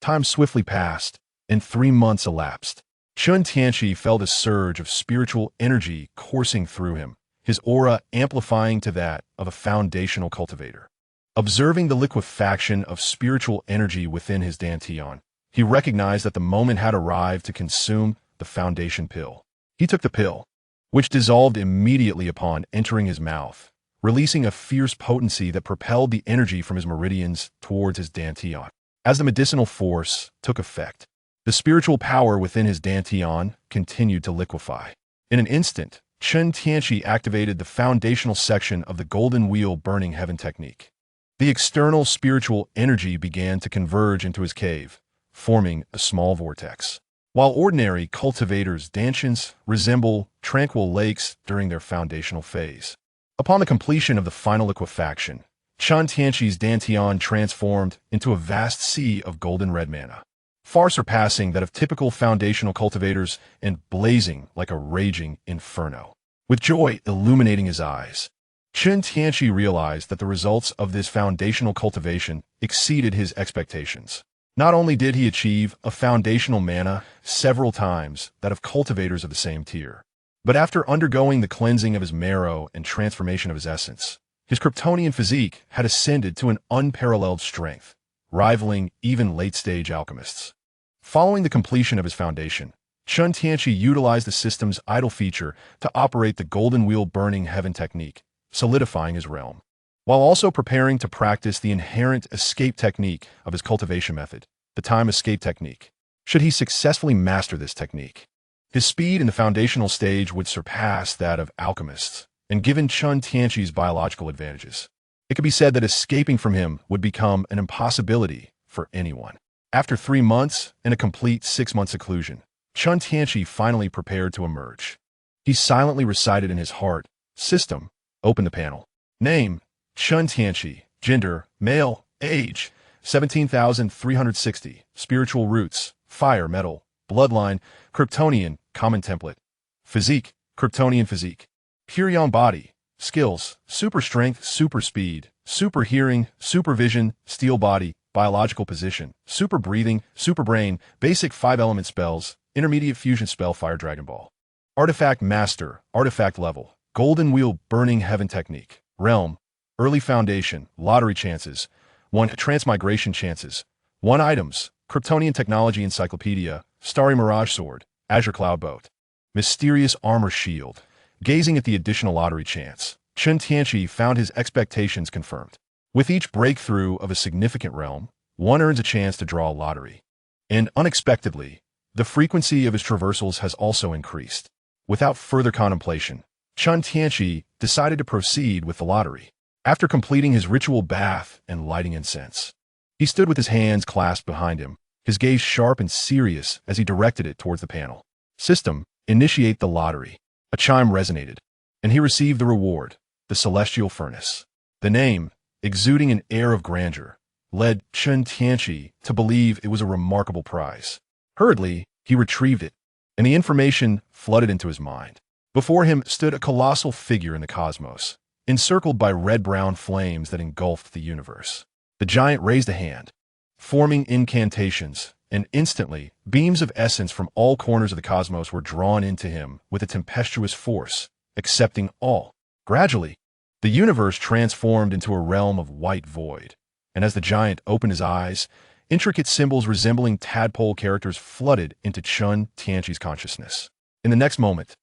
Time swiftly passed, and 3 months elapsed. Chen Tianqi felt a surge of spiritual energy coursing through him, his aura amplifying to that of a foundational cultivator. Observing the liquefaction of spiritual energy within his dantian, he recognized that the moment had arrived to consume the foundation pill. He took the pill, which dissolved immediately upon entering his mouth, releasing a fierce potency that propelled the energy from his meridians towards his dantian. As the medicinal force took effect, the spiritual power within his dantian continued to liquefy. In an instant, Chen Tianqi activated the foundational section of the golden wheel burning heaven technique. The external spiritual energy began to converge into his cave, forming a small vortex. While ordinary cultivators' dantians resemble tranquil lakes during their foundational phase, upon the completion of the final liquefaction, Chen Tianqi's dantian transformed into a vast sea of golden red mana, far surpassing that of typical foundational cultivators and blazing like a raging inferno. With joy illuminating his eyes, Chen Tianqi realized that the results of this foundational cultivation exceeded his expectations. Not only did he achieve a foundational mana several times that of cultivators of the same tier, but after undergoing the cleansing of his marrow and transformation of his essence, his Kryptonian physique had ascended to an unparalleled strength, rivaling even late-stage alchemists. Following the completion of his foundation, Chen Tianqi utilized the system's idle feature to operate the golden wheel burning heaven technique, solidifying his realm, while also preparing to practice the inherent escape technique of his cultivation method, the time escape technique. Should he successfully master this technique, his speed in the foundational stage would surpass that of alchemists, and given Chen Tianqi's biological advantages, it could be said that escaping from him would become an impossibility for anyone. After 3 months and a complete 6-month seclusion, Chen Tianqi finally prepared to emerge. He silently recited in his heart, "System, open the panel." Name, Chen Tianqi. Gender, male. Age, 17,360. Spiritual roots, fire, metal. Bloodline, Kryptonian, common template. Physique, Kryptonian physique. Purion body. Skills, super strength, super speed, super hearing, super vision, steel body, biological position, super breathing, super brain, basic 5-element spells, intermediate fusion spell fire Dragon Ball. Artifact master, artifact level, golden wheel burning heaven technique. Realm, early foundation, lottery chances, 1 transmigration chances, 1 items, Kryptonian technology encyclopedia, starry mirage sword, azure cloud boat, mysterious armor shield. Gazing at the additional lottery chance, Chen Tianqi found his expectations confirmed. With each breakthrough of a significant realm, one earns a chance to draw a lottery. And unexpectedly, the frequency of his traversals has also increased. Without further contemplation, Chen Tianqi decided to proceed with the lottery. After completing his ritual bath and lighting incense, he stood with his hands clasped behind him, his gaze sharp and serious as he directed it towards the panel. System, initiate the lottery. A chime resonated, and he received the reward, the celestial furnace. The name, exuding an air of grandeur, led Chen Tianqi to believe it was a remarkable prize. Hurriedly, he retrieved it, and the information flooded into his mind. Before him stood a colossal figure in the cosmos, encircled by red-brown flames that engulfed the universe. The giant raised a hand, forming incantations, and instantly, beams of essence from all corners of the cosmos were drawn into him with a tempestuous force, accepting all. Gradually, the universe transformed into a realm of white void, and as the giant opened his eyes, intricate symbols resembling tadpole characters flooded into Chen Tianqi's consciousness. In the next moment,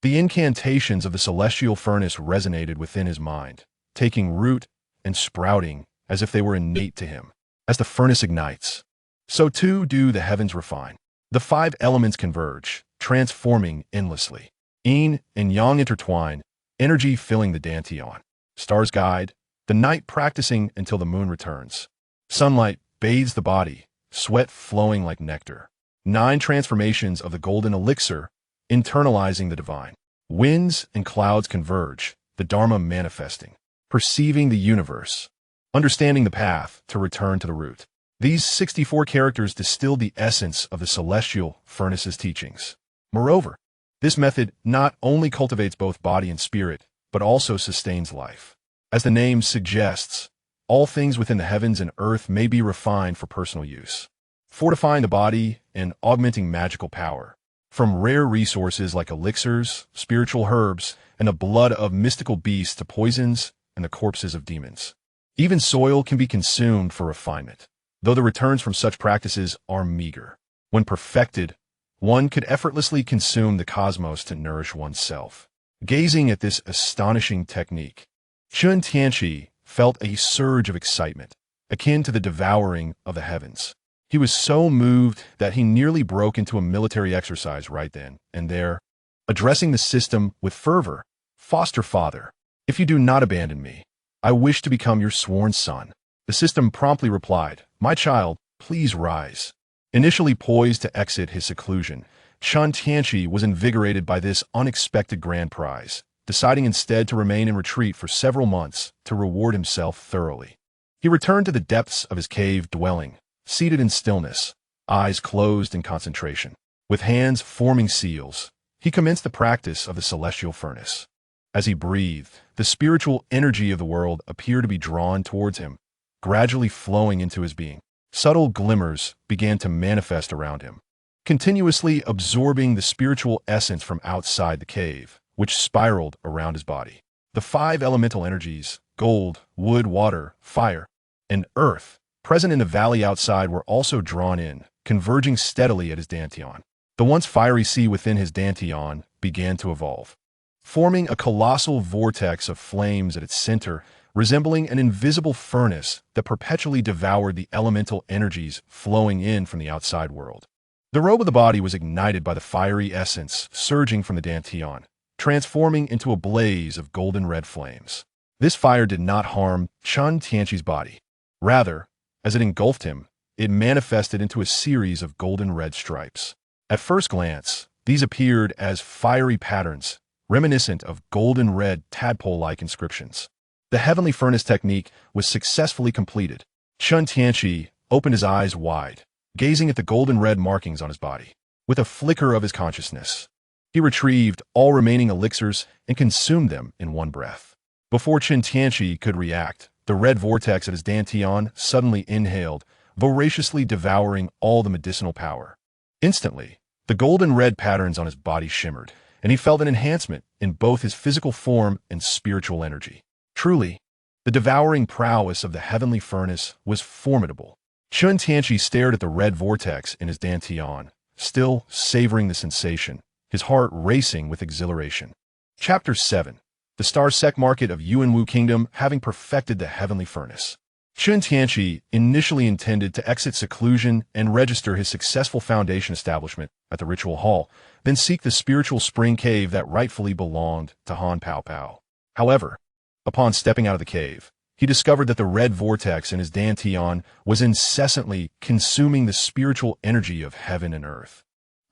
the incantations of the celestial furnace resonated within his mind, taking root and sprouting as if they were innate to him. As the furnace ignites, so too do the heavens refine. The five elements converge, transforming endlessly. Yin and yang intertwine, energy filling the Dantian. Stars guide, the night practicing until the moon returns. Sunlight bathes the body, sweat flowing like nectar. 9 transformations of the golden elixir, internalizing the divine. Winds and clouds converge, the Dharma manifesting. Perceiving the universe, understanding the path to return to the root. These 64 characters distill the essence of the celestial furnace's teachings. Moreover, this method not only cultivates both body and spirit, but also sustains life. As the name suggests, all things within the heavens and earth may be refined for personal use, fortifying the body and augmenting magical power. From rare resources like elixirs, spiritual herbs, and the blood of mystical beasts to poisons and the corpses of demons. Even soil can be consumed for refinement, though the returns from such practices are meager. When perfected, one could effortlessly consume the cosmos to nourish oneself. Gazing at this astonishing technique, Chen Tianqi felt a surge of excitement, akin to the devouring of the heavens. He was so moved that he nearly broke into a military exercise right then and there, addressing the system with fervor. Foster father, if you do not abandon me, I wish to become your sworn son. The system promptly replied, my child, please rise. Initially poised to exit his seclusion, Chen Tianqi was invigorated by this unexpected grand prize, deciding instead to remain in retreat for several months to reward himself thoroughly. He returned to the depths of his cave dwelling, seated in stillness, eyes closed in concentration. With hands forming seals, he commenced the practice of the celestial furnace. As he breathed, the spiritual energy of the world appeared to be drawn towards him, gradually flowing into his being. Subtle glimmers began to manifest around him, continuously absorbing the spiritual essence from outside the cave, which spiraled around his body. The 5 elemental energies, gold, wood, water, fire, and earth, present in the valley outside were also drawn in, converging steadily at his Dantian. The once fiery sea within his Dantian began to evolve, forming a colossal vortex of flames at its center, resembling an invisible furnace that perpetually devoured the elemental energies flowing in from the outside world. The robe of the body was ignited by the fiery essence surging from the Dantian, transforming into a blaze of golden red flames. This fire did not harm Chen Tianqi's body. Rather, as it engulfed him, it manifested into a series of golden red stripes. At first glance, these appeared as fiery patterns, reminiscent of golden red tadpole-like inscriptions. The heavenly furnace technique was successfully completed. Chen Tianqi opened his eyes wide, gazing at the golden red markings on his body. With a flicker of his consciousness, he retrieved all remaining elixirs and consumed them in one breath. Before Chen Tianqi could react, the red vortex at his Dantian suddenly inhaled, voraciously devouring all the medicinal power. Instantly, the golden red patterns on his body shimmered, and he felt an enhancement in both his physical form and spiritual energy. Truly, the devouring prowess of the heavenly furnace was formidable. Chen Tianqi stared at the red vortex in his Dantian, still savoring the sensation, his heart racing with exhilaration. Chapter 7. The Star Sect Market of Yuanwu Kingdom, having perfected the heavenly furnace. Chen Tianqi initially intended to exit seclusion and register his successful foundation establishment at the ritual hall, then seek the spiritual spring cave that rightfully belonged to Han Pao Pao. However, upon stepping out of the cave, he discovered that the red vortex in his dantian was incessantly consuming the spiritual energy of heaven and earth,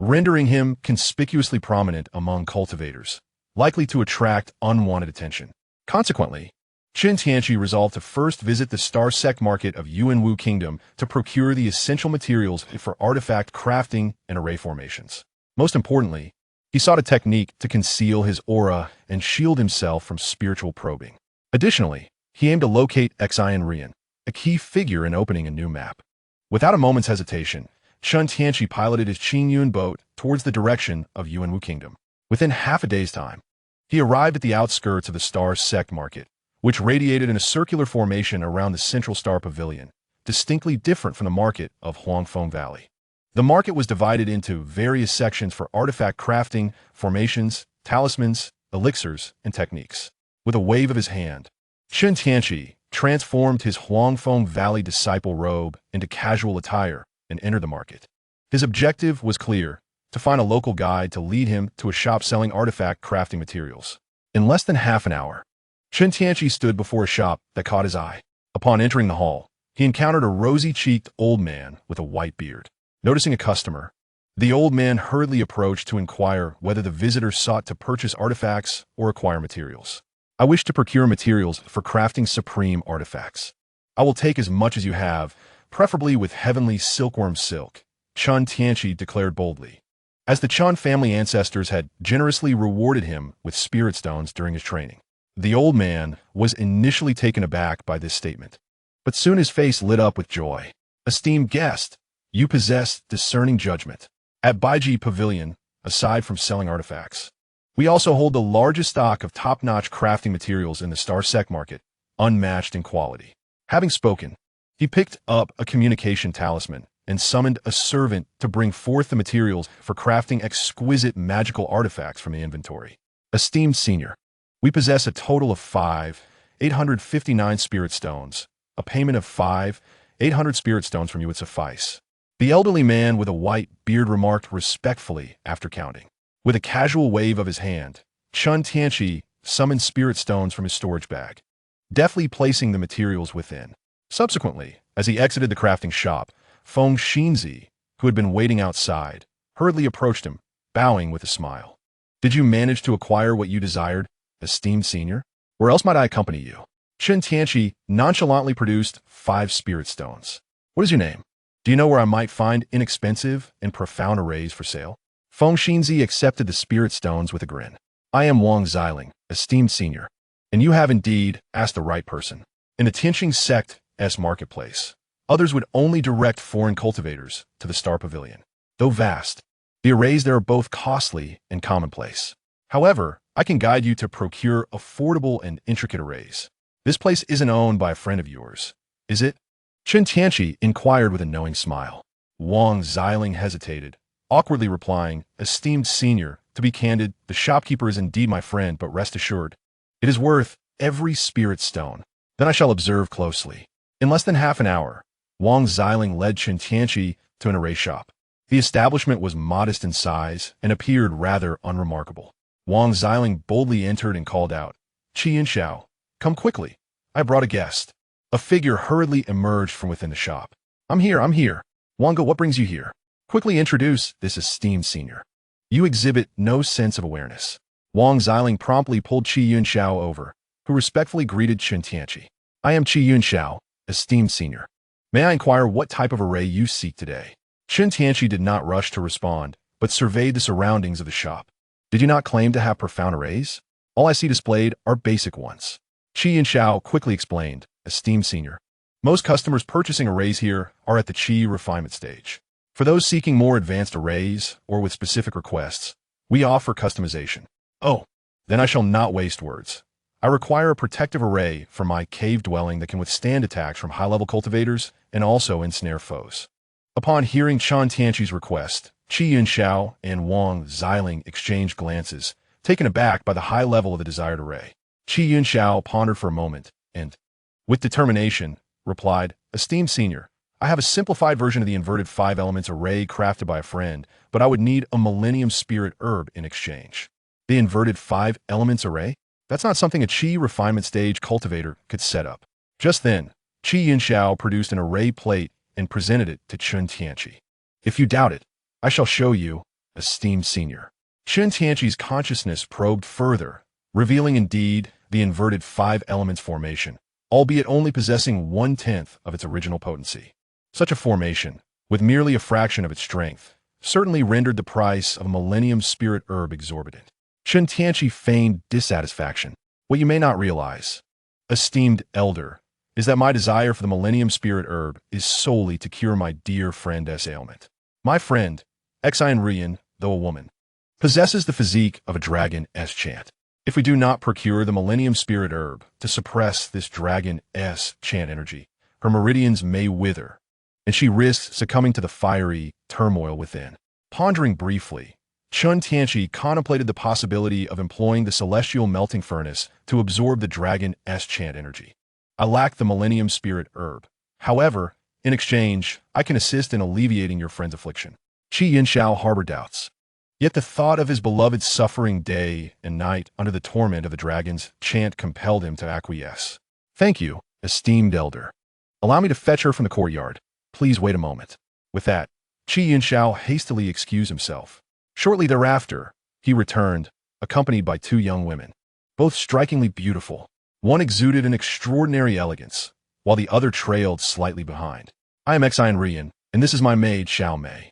rendering him conspicuously prominent among cultivators, likely to attract unwanted attention. Consequently, Chen Tianqi resolved to first visit the Star Sect Market of Yuanwu Kingdom to procure the essential materials for artifact crafting and array formations. Most importantly, he sought a technique to conceal his aura and shield himself from spiritual probing. Additionally, he aimed to locate Xian Rian, a key figure in opening a new map. Without a moment's hesitation, Chen Tianqi piloted his Qingyun boat towards the direction of Yuanwu Kingdom. Within half a day's time, he arrived at the outskirts of the Star Sect Market, which radiated in a circular formation around the central star pavilion, distinctly different from the market of Huangfeng Valley. The market was divided into various sections for artifact crafting, formations, talismans, elixirs, and techniques. With a wave of his hand, Chen Tianqi transformed his Huangfeng Valley disciple robe into casual attire and entered the market. His objective was clear: to find a local guide to lead him to a shop selling artifact crafting materials. In less than half an hour, Chen Tianqi stood before a shop that caught his eye. Upon entering the hall, he encountered a rosy-cheeked old man with a white beard. Noticing a customer, the old man hurriedly approached to inquire whether the visitor sought to purchase artifacts or acquire materials. "I wish to procure materials for crafting supreme artifacts. I will take as much as you have, preferably with heavenly silkworm silk," Chen Tianqi declared boldly, as the Chen family ancestors had generously rewarded him with spirit stones during his training. The old man was initially taken aback by this statement, but soon his face lit up with joy. "Esteemed guest, you possess discerning judgment. At Baiji Pavilion, aside from selling artifacts, we also hold the largest stock of top-notch crafting materials in the Star Sect Market, unmatched in quality." Having spoken, he picked up a communication talisman and summoned a servant to bring forth the materials for crafting exquisite magical artifacts from the inventory. "Esteemed senior, we possess a total of 859 spirit stones. A payment of 800 spirit stones from you would suffice," the elderly man with a white beard remarked respectfully after counting. With a casual wave of his hand, Chen Tianqi summoned spirit stones from his storage bag, deftly placing the materials within. Subsequently, as he exited the crafting shop, Feng Xinzi, who had been waiting outside, hurriedly approached him, bowing with a smile. "Did you manage to acquire what you desired, esteemed senior? Where else might I accompany you?" Chen Tianqi nonchalantly produced 5 spirit stones. "What is your name? Do you know where I might find inexpensive and profound arrays for sale?" Feng Xinzi accepted the spirit stones with a grin. "I am Wang Xiling, esteemed senior, and you have indeed asked the right person. In the Tianqing sect's marketplace, others would only direct foreign cultivators to the Star Pavilion. Though vast, the arrays there are both costly and commonplace. However, I can guide you to procure affordable and intricate arrays. This place isn't owned by a friend of yours, is it?" Chen Tianqi inquired with a knowing smile. Wang Xiling hesitated, awkwardly replying, "Esteemed senior, to be candid, the shopkeeper is indeed my friend, but rest assured, it is worth every spirit stone. Then I shall observe closely." In less than half an hour, Wang Xiling led Chen Tianqi to an array shop. The establishment was modest in size and appeared rather unremarkable. Wang Xiling boldly entered and called out, "Qi Yinxiao, come quickly. I brought a guest." A figure hurriedly emerged from within the shop. I'm here. Wanga, what brings you here?" "Quickly introduce this esteemed senior. You exhibit no sense of awareness." Wang Xiling promptly pulled Qi Yunxiao over, who respectfully greeted Chen Tianqi. "I am Qi Yunxiao, esteemed senior. May I inquire what type of array you seek today?" Chen Tianqi did not rush to respond, but surveyed the surroundings of the shop. "Did you not claim to have profound arrays? All I see displayed are basic ones." Qi Yunxiao quickly explained, "Esteemed senior, most customers purchasing arrays here are at the Qi refinement stage. For those seeking more advanced arrays or with specific requests, we offer customization." "Oh, then I shall not waste words. I require a protective array for my cave dwelling that can withstand attacks from high-level cultivators and also ensnare foes." Upon hearing Chen Tianqi's request, Qi Yunxiao and Wang Xiling exchanged glances, taken aback by the high level of the desired array. Qi Yunxiao pondered for a moment, and, with determination, replied, "Esteemed senior, I have a simplified version of the inverted 5 elements array crafted by a friend, but I would need a Millennium Spirit herb in exchange." The inverted 5 elements array? That's not something a Qi refinement stage cultivator could set up. Just then, Qi Yunxiao produced an array plate and presented it to Chen Tianqi. "If you doubt it, I shall show you, esteemed senior." Chen Tianqi's consciousness probed further, revealing indeed the inverted 5 elements formation, albeit only possessing 1/10 of its original potency. Such a formation, with merely a fraction of its strength, certainly rendered the price of a Millennium Spirit herb exorbitant. Chen Tianqi feigned dissatisfaction. "What you may not realize, esteemed elder, is that my desire for the Millennium Spirit herb is solely to cure my dear friend's ailment. My friend, Xian Rian, though a woman, possesses the physique of a dragon-s chant. If we do not procure the Millennium Spirit herb to suppress this dragon-s chant energy, her meridians may wither, and she risks succumbing to the fiery turmoil within." Pondering briefly, Chen Tianqi contemplated the possibility of employing the celestial melting furnace to absorb the dragon-s chant energy. "I lack the Millennium Spirit herb. However, in exchange, I can assist in alleviating your friend's affliction." Qi Yunxiao harbored doubts. Yet the thought of his beloved suffering day and night under the torment of the dragon's chant compelled him to acquiesce. "Thank you, esteemed elder. Allow me to fetch her from the courtyard. Please wait a moment." With that, Qi Yunxiao hastily excused himself. Shortly thereafter, he returned, accompanied by 2 young women, both strikingly beautiful. One exuded an extraordinary elegance, while the other trailed slightly behind. "I am Xian Rian, and this is my maid Xiao Mei.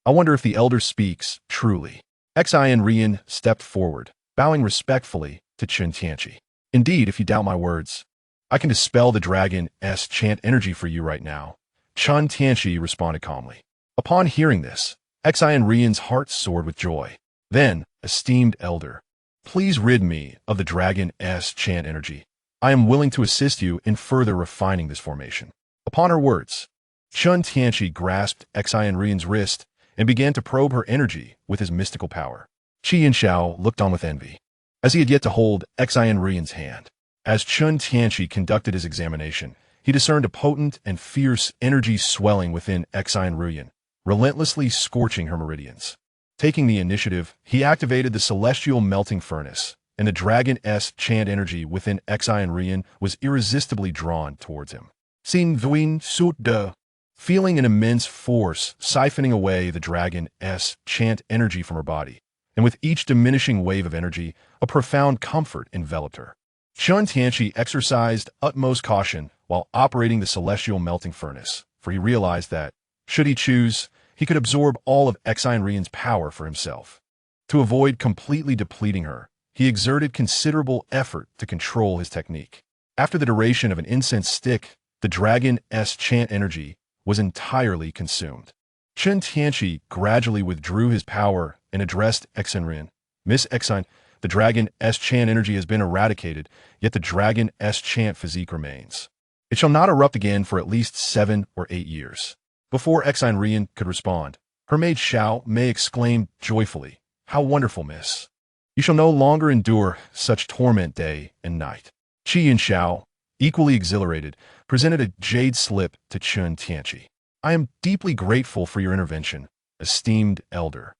I wonder if the elder speaks truly." Xian Rian stepped forward, bowing respectfully to Chen Tianqi. "Indeed, if you doubt my words, I can dispel the dragon-s chant energy for you right now." Chen Tianqi responded calmly. Upon hearing this, Xian Rian's heart soared with joy. "Then, esteemed elder, please rid me of the dragon-s chant energy. I am willing to assist you in further refining this formation." Upon her words, Chen Tianqi grasped Xian Rian's wrist and began to probe her energy with his mystical power. Qi Yunxiao looked on with envy, as he had yet to hold Xian Rian's hand. As Chen Tianqi conducted his examination, he discerned a potent and fierce energy swelling within Xian Rian, relentlessly scorching her meridians. Taking the initiative, he activated the celestial melting furnace, and the dragon-s chant energy within Xian Rian was irresistibly drawn towards him. Xin Vuin Sut De, feeling an immense force siphoning away the dragon-s chant energy from her body, and with each diminishing wave of energy, a profound comfort enveloped her. Chen Tianqi exercised utmost caution while operating the celestial melting furnace, for he realized that, should he choose, he could absorb all of Xian Rian's power for himself. To avoid completely depleting her, he exerted considerable effort to control his technique. After the duration of an incense stick, the dragon-s chant energy was entirely consumed. Chen Tianqi gradually withdrew his power and addressed Xian Rian. "Miss Xian, the dragon-s chant energy has been eradicated, yet the dragon-s chant physique remains. It shall not erupt again for at least 7 or 8 years." Before Xian Rian could respond, her maid Xiao Mei exclaimed joyfully, "How wonderful, miss! You shall no longer endure such torment day and night." Qi Yunxiao, equally exhilarated, presented a jade slip to Chen Tianqi. "I am deeply grateful for your intervention, esteemed elder.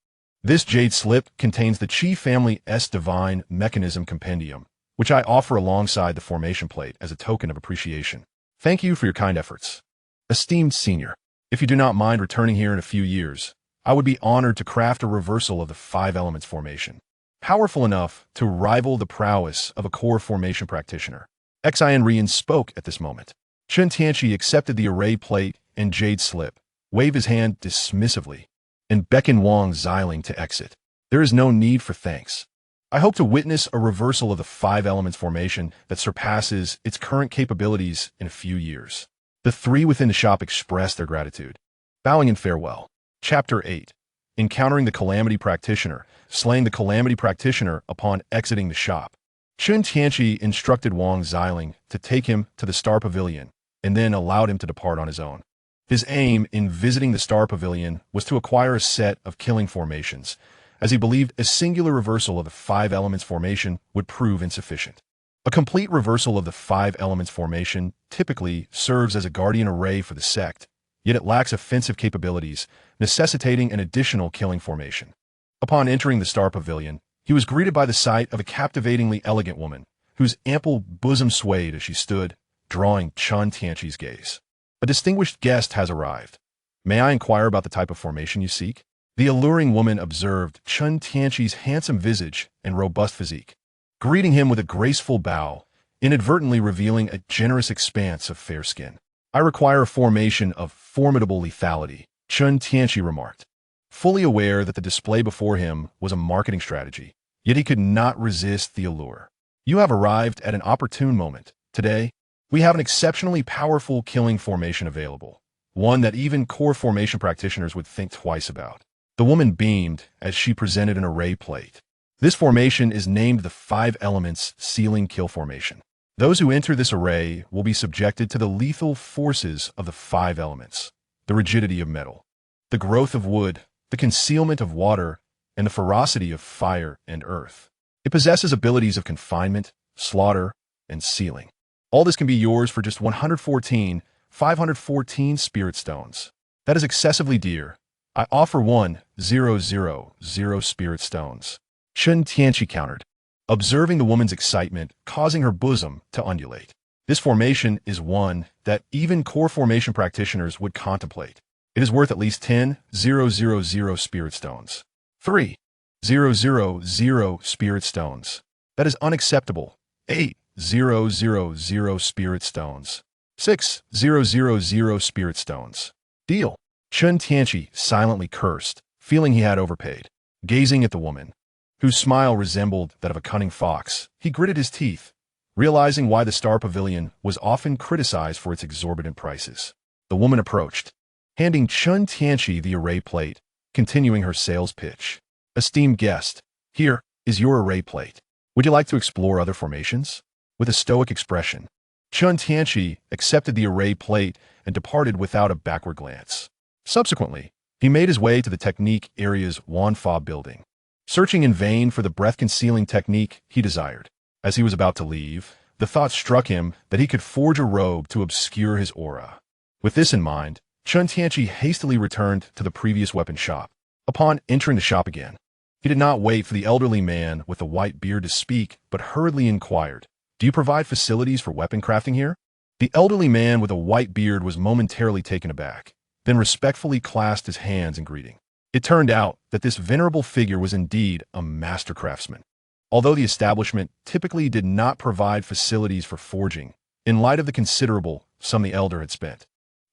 This jade slip contains the Qi family's divine mechanism compendium, which I offer alongside the formation plate as a token of appreciation. Thank you for your kind efforts. Esteemed senior, if you do not mind returning here in a few years, I would be honored to craft a reversal of the 5 elements formation, powerful enough to rival the prowess of a core formation practitioner." Xian Rian spoke at this moment. Chen Tianqi accepted the array plate and jade slip, waved his hand dismissively, and beckoned Wang Xiling to exit. "There is no need for thanks. I hope to witness a reversal of the 5 elements formation that surpasses its current capabilities in a few years." The 3 within the shop expressed their gratitude, bowing in farewell. Chapter 8. Encountering the Calamity Practitioner, slaying the Calamity Practitioner upon exiting the shop. Chen Tianqi instructed Wang Xiling to take him to the Star Pavilion, and then allowed him to depart on his own. His aim in visiting the Star Pavilion was to acquire a set of killing formations, as he believed a singular reversal of the five elements formation would prove insufficient. A complete reversal of the five elements formation typically serves as a guardian array for the sect, yet it lacks offensive capabilities, necessitating an additional killing formation. Upon entering the Star Pavilion, he was greeted by the sight of a captivatingly elegant woman, whose ample bosom swayed as she stood, drawing Chen Tianqi's gaze. A distinguished guest has arrived. May I inquire about the type of formation you seek? The alluring woman observed Chen Tianqi's handsome visage and robust physique, greeting him with a graceful bow, inadvertently revealing a generous expanse of fair skin. I require a formation of formidable lethality, Chen Tianqi remarked, fully aware that the display before him was a marketing strategy, yet he could not resist the allure. You have arrived at an opportune moment. Today, we have an exceptionally powerful killing formation available, one that even core formation practitioners would think twice about. The woman beamed as she presented an array plate. This formation is named the Five Elements Sealing Kill Formation. Those who enter this array will be subjected to the lethal forces of the five elements: the rigidity of metal, the growth of wood, the concealment of water, and the ferocity of fire and earth. It possesses abilities of confinement, slaughter, and sealing. All this can be yours for just 514 spirit stones. That is excessively dear. I offer 1,000 spirit stones. Chen Tianqi countered, observing the woman's excitement causing her bosom to undulate. This formation is one that even core formation practitioners would contemplate. It is worth at least 10,000 spirit stones. 3,000 spirit stones. That is unacceptable. 8,000 spirit stones. 6,000 spirit stones. Deal. Chen Tianqi silently cursed, feeling he had overpaid. Gazing at the woman, whose smile resembled that of a cunning fox, he gritted his teeth, realizing why the Star Pavilion was often criticized for its exorbitant prices. The woman approached, handing Chen Tianqi the array plate, continuing her sales pitch. Esteemed guest, here is your array plate. Would you like to explore other formations? With a stoic expression, Chen Tianqi accepted the array plate and departed without a backward glance. Subsequently, he made his way to the technique area's Wanfa building, searching in vain for the breath-concealing technique he desired. As he was about to leave, the thought struck him that he could forge a robe to obscure his aura. With this in mind, Chen Tianqi hastily returned to the previous weapon shop. Upon entering the shop again, he did not wait for the elderly man with the white beard to speak, but hurriedly inquired, "Do you provide facilities for weapon crafting here?" The elderly man with a white beard was momentarily taken aback, then respectfully clasped his hands in greeting. It turned out that this venerable figure was indeed a master craftsman. Although the establishment typically did not provide facilities for forging, in light of the considerable sum the elder had spent,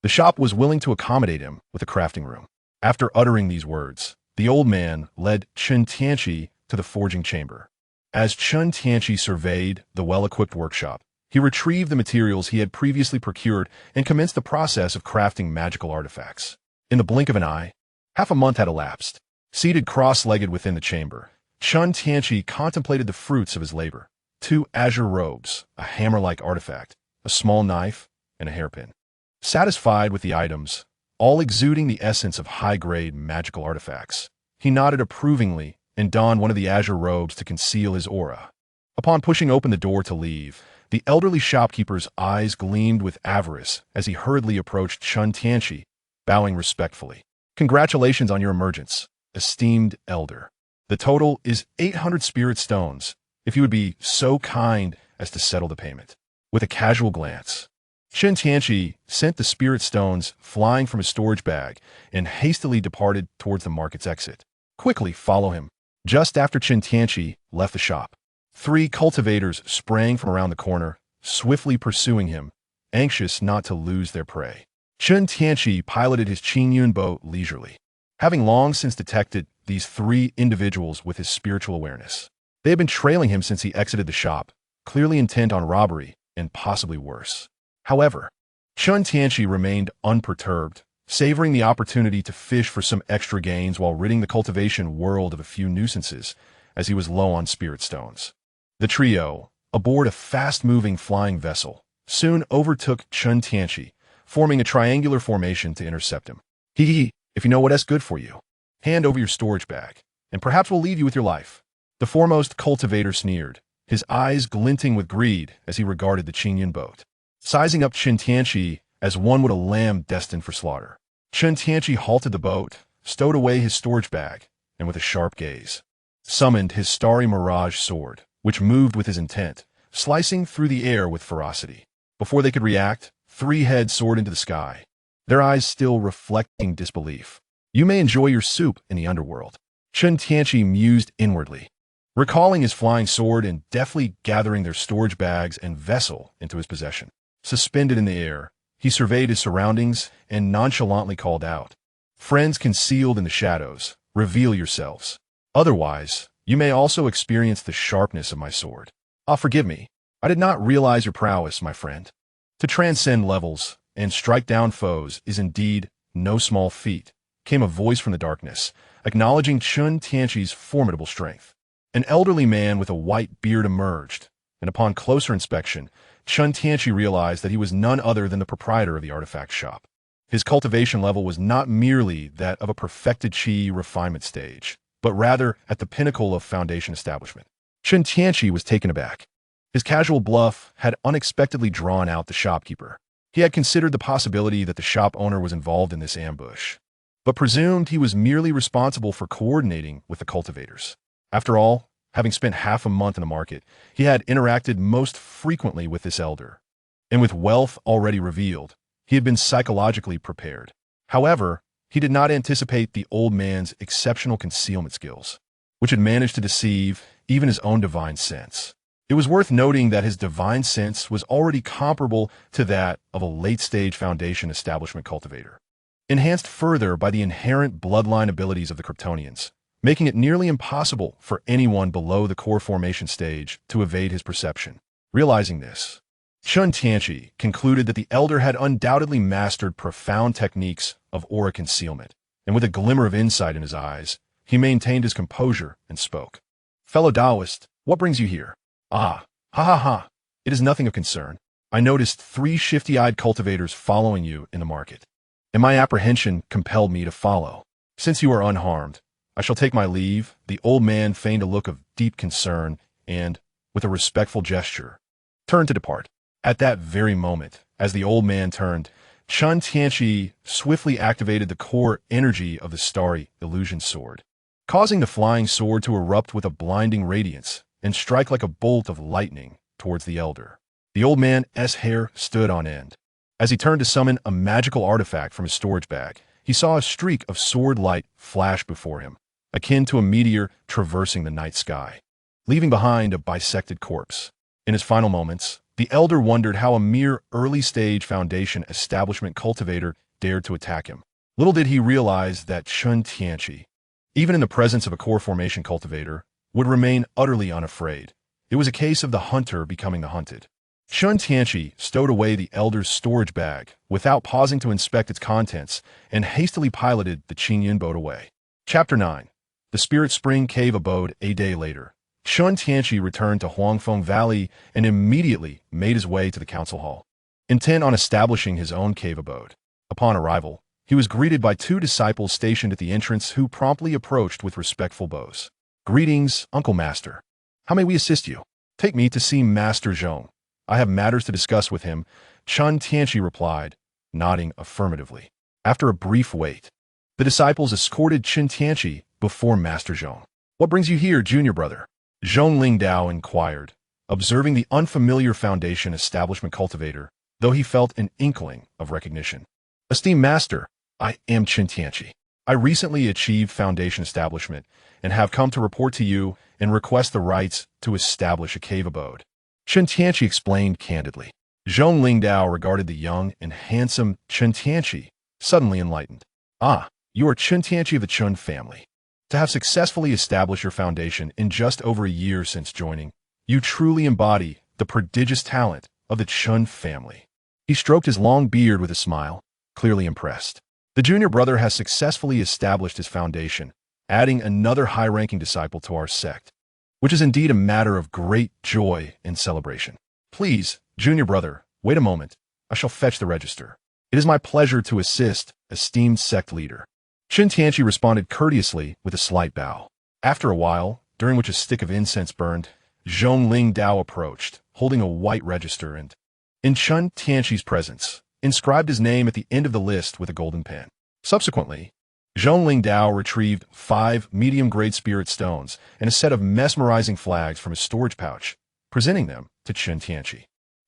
the shop was willing to accommodate him with a crafting room. After uttering these words, the old man led Chen Tianqi to the forging chamber. As Chen Tianqi surveyed the well-equipped workshop, he retrieved the materials he had previously procured and commenced the process of crafting magical artifacts. In the blink of an eye, half a month had elapsed. Seated cross-legged within the chamber, Chen Tianqi contemplated the fruits of his labor: 2 azure robes, a hammer-like artifact, a small knife, and a hairpin. Satisfied with the items, all exuding the essence of high-grade magical artifacts, he nodded approvingly and donned one of the azure robes to conceal his aura. Upon pushing open the door to leave, the elderly shopkeeper's eyes gleamed with avarice as he hurriedly approached Chen Tianqi, bowing respectfully. "Congratulations on your emergence, esteemed elder. The total is 800 spirit stones, if you would be so kind as to settle the payment." With a casual glance, Chen Tianqi sent the spirit stones flying from his storage bag and hastily departed towards the market's exit. "Quickly follow him." Just after Chen Tianqi left the shop, 3 cultivators sprang from around the corner, swiftly pursuing him, anxious not to lose their prey. Chen Tianqi piloted his Qingyun boat leisurely, having long since detected these 3 individuals with his spiritual awareness. They had been trailing him since he exited the shop, clearly intent on robbery and possibly worse. However, Chen Tianqi remained unperturbed, savoring the opportunity to fish for some extra gains while ridding the cultivation world of a few nuisances, as he was low on spirit stones. The trio, aboard a fast-moving flying vessel, soon overtook Chen Tianqi, forming a triangular formation to intercept him. Hee, if you know what's good for you. Hand over your storage bag, and perhaps we'll leave you with your life. The foremost cultivator sneered, his eyes glinting with greed as he regarded the Qingyan boat, sizing up Chen Tianqi as one would a lamb destined for slaughter. Chen Tianqi halted the boat, stowed away his storage bag, and with a sharp gaze, summoned his starry mirage sword, which moved with his intent, slicing through the air with ferocity. Before they could react, three heads soared into the sky, their eyes still reflecting disbelief. You may enjoy your soup in the underworld, Chen Tianqi mused inwardly, recalling his flying sword and deftly gathering their storage bags and vessel into his possession. Suspended in the air, he surveyed his surroundings and nonchalantly called out, "Friends concealed in the shadows, reveal yourselves. Otherwise, you may also experience the sharpness of my sword." Forgive me. I did not realize your prowess, my friend. To transcend levels and strike down foes is indeed no small feat, came a voice from the darkness, acknowledging Chen Tianqi's formidable strength. An elderly man with a white beard emerged, and upon closer inspection, Chen Tianqi realized that he was none other than the proprietor of the artifact shop. His cultivation level was not merely that of a perfected qi refinement stage, but rather at the pinnacle of foundation establishment. Chen Tianqi was taken aback. His casual bluff had unexpectedly drawn out the shopkeeper. He had considered the possibility that the shop owner was involved in this ambush, but presumed he was merely responsible for coordinating with the cultivators. After all, having spent half a month in the market, he had interacted most frequently with this elder, and with wealth already revealed, he had been psychologically prepared. However, he did not anticipate the old man's exceptional concealment skills, which had managed to deceive even his own divine sense. It was worth noting that his divine sense was already comparable to that of a late-stage foundation establishment cultivator, enhanced further by the inherent bloodline abilities of the Kryptonians, making it nearly impossible for anyone below the core formation stage to evade his perception. Realizing this, Chen Tianqi concluded that the elder had undoubtedly mastered profound techniques of aura concealment, and with a glimmer of insight in his eyes, he maintained his composure and spoke. "Fellow Taoist, what brings you here?" Ha. It is nothing of concern. I noticed 3 shifty-eyed cultivators following you in the market, and my apprehension compelled me to follow. Since you are unharmed, I shall take my leave." The old man feigned a look of deep concern and, with a respectful gesture, turned to depart. At that very moment, as the old man turned, Chen Tianqi swiftly activated the core energy of the starry illusion sword, causing the flying sword to erupt with a blinding radiance and strike like a bolt of lightning towards the elder. The old man's hair stood on end. As he turned to summon a magical artifact from his storage bag, he saw a streak of sword light flash before him, akin to a meteor traversing the night sky, leaving behind a bisected corpse. In his final moments, the elder wondered how a mere early-stage foundation establishment cultivator dared to attack him. Little did he realize that Chen Tianqi, even in the presence of a core formation cultivator, would remain utterly unafraid. It was a case of the hunter becoming the hunted. Chen Tianqi stowed away the elder's storage bag without pausing to inspect its contents and hastily piloted the Qingyan boat away. Chapter 9. The Spirit Spring Cave Abode. A day later, Chen Tianqi returned to Huangfeng Valley and immediately made his way to the council hall, intent on establishing his own cave abode. Upon arrival, he was greeted by 2 disciples stationed at the entrance who promptly approached with respectful bows. "Greetings, Uncle Master. How may we assist you?" "Take me to see Master Zhong. I have matters to discuss with him," Chen Tianqi replied, nodding affirmatively. After a brief wait, the disciples escorted Chen Tianqi before Master Zhong. "What brings you here, junior brother?" Zhong Lingdao inquired, observing the unfamiliar foundation establishment cultivator, though he felt an inkling of recognition. "Esteemed Master, I am Chen Tianqi. I recently achieved foundation establishment and have come to report to you and request the rights to establish a cave abode," Chen Tianqi explained candidly. Zhong Lingdao regarded the young and handsome Chen Tianqi, suddenly enlightened. You are Chen Tianqi of the Chen family. To have successfully established your foundation in just over a year since joining, you truly embody the prodigious talent of the Chen family. He stroked his long beard with a smile, clearly impressed. The junior brother has successfully established his foundation, adding another high-ranking disciple to our sect, which is indeed a matter of great joy and celebration. Please, junior brother, wait a moment. I shall fetch the register. It is my pleasure to assist, esteemed sect leader. Chen Tianqi responded courteously with a slight bow. After a while, during which a stick of incense burned, Zhongling Dao approached, holding a white register and, in Chen Tianqi's presence, inscribed his name at the end of the list with a golden pen. Subsequently, Zhongling Dao retrieved 5 medium-grade spirit stones and a set of mesmerizing flags from his storage pouch, presenting them to Chen Tianqi.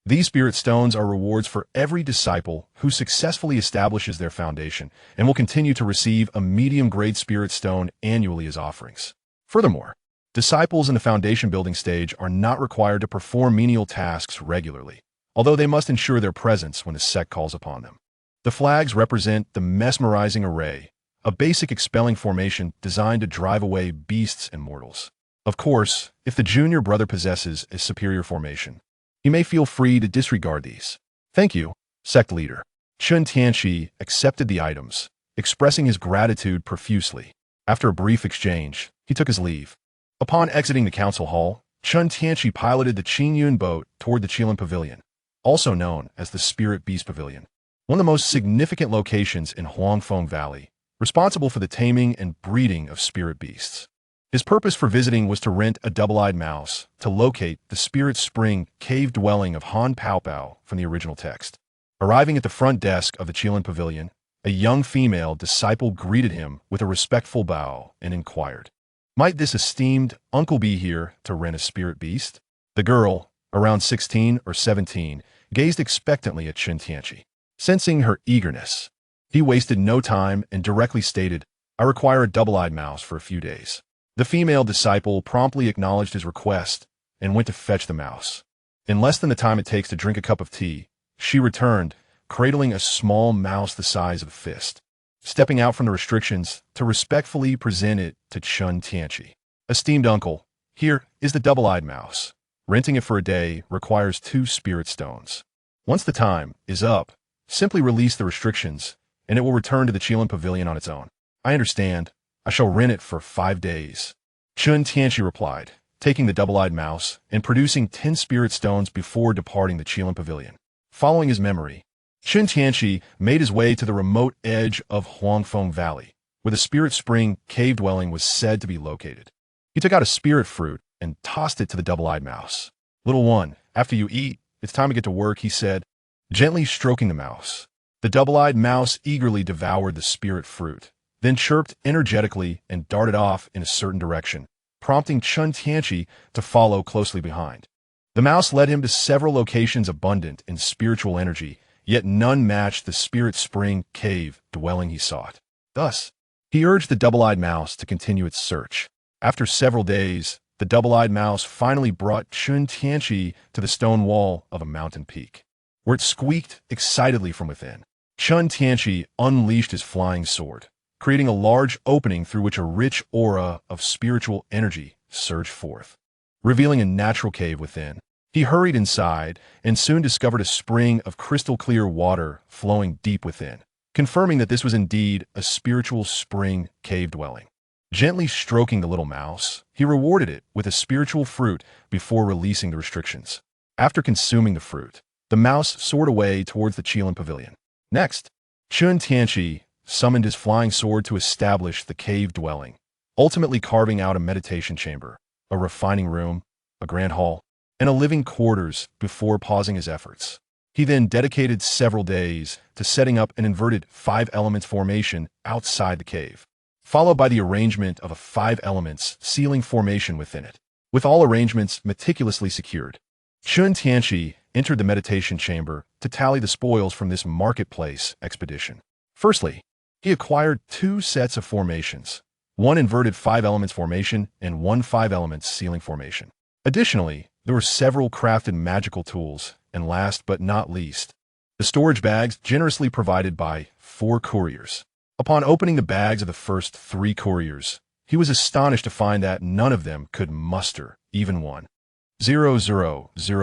These spirit stones are rewards for every disciple who successfully establishes their foundation and will continue to receive a medium-grade spirit stone annually as offerings. Furthermore, disciples in the foundation building stage are not required to perform menial tasks regularly, although they must ensure their presence when the sect calls upon them. The flags represent the mesmerizing array, a basic expelling formation designed to drive away beasts and mortals. Of course, if the junior brother possesses a superior formation, he may feel free to disregard these. Thank you, sect leader. Chen Tianqi accepted the items, expressing his gratitude profusely. After a brief exchange, he took his leave. Upon exiting the council hall, Chen Tianqi piloted the Qingyun boat toward the Qilin Pavilion, also known as the Spirit Beast Pavilion, one of the most significant locations in Huangfeng Valley, responsible for the taming and breeding of spirit beasts. His purpose for visiting was to rent a double-eyed mouse to locate the Spirit Spring cave dwelling of Han Paopao from the original text. Arriving at the front desk of the Qilin Pavilion, a young female disciple greeted him with a respectful bow and inquired, "Might this esteemed uncle be here to rent a spirit beast?" The girl, around 16 or 17, gazed expectantly at Chen Tianqi. Sensing her eagerness, he wasted no time and directly stated, "I require a double-eyed mouse for a few days." The female disciple promptly acknowledged his request and went to fetch the mouse. In less than the time it takes to drink a cup of tea, she returned, cradling a small mouse the size of a fist. Stepping out from the restrictions to respectfully present it to Chen Tianqi. "Esteemed uncle, here is the double-eyed mouse. Renting it for a day requires 2 spirit stones. Once the time is up, simply release the restrictions, and it will return to the Qilin Pavilion on its own." "I understand. I shall rent it for 5 days." Chen Tianqi replied, taking the double-eyed mouse and producing 10 spirit stones before departing the Qilin Pavilion. Following his memory, Chen Tianqi made his way to the remote edge of Huangfeng Valley, where the Spirit Spring cave dwelling was said to be located. He took out a spirit fruit and tossed it to the double-eyed mouse. "Little one, after you eat, it's time to get to work," he said, gently stroking the mouse. The double-eyed mouse eagerly devoured the spirit fruit, then chirped energetically and darted off in a certain direction, prompting Chen Tianqi to follow closely behind. The mouse led him to several locations abundant in spiritual energy, yet none matched the Spirit Spring cave dwelling he sought. Thus, he urged the double-eyed mouse to continue its search. After several days, the double-eyed mouse finally brought Chen Tianqi to the stone wall of a mountain peak, where it squeaked excitedly from within. Chen Tianqi unleashed his flying sword, creating a large opening through which a rich aura of spiritual energy surged forth, revealing a natural cave within. He hurried inside and soon discovered a spring of crystal-clear water flowing deep within, confirming that this was indeed a spiritual spring cave dwelling. Gently stroking the little mouse, he rewarded it with a spiritual fruit before releasing the restrictions. After consuming the fruit, the mouse soared away towards the Qilin Pavilion. Next, Chen Tianqi summoned his flying sword to establish the cave dwelling, ultimately carving out a meditation chamber, a refining room, a grand hall, and a living quarters before pausing his efforts. He then dedicated several days to setting up an inverted 5 elements formation outside the cave, followed by the arrangement of a 5 elements ceiling formation within it. With all arrangements meticulously secured, Chen Tianqi entered the meditation chamber to tally the spoils from this marketplace expedition. Firstly, he acquired 2 sets of formations, one inverted 5 elements formation and one 5 elements ceiling formation. Additionally, there were several crafted magical tools, and last but not least, the storage bags generously provided by 4 couriers. Upon opening the bags of the first 3 couriers, he was astonished to find that none of them could muster even 1,000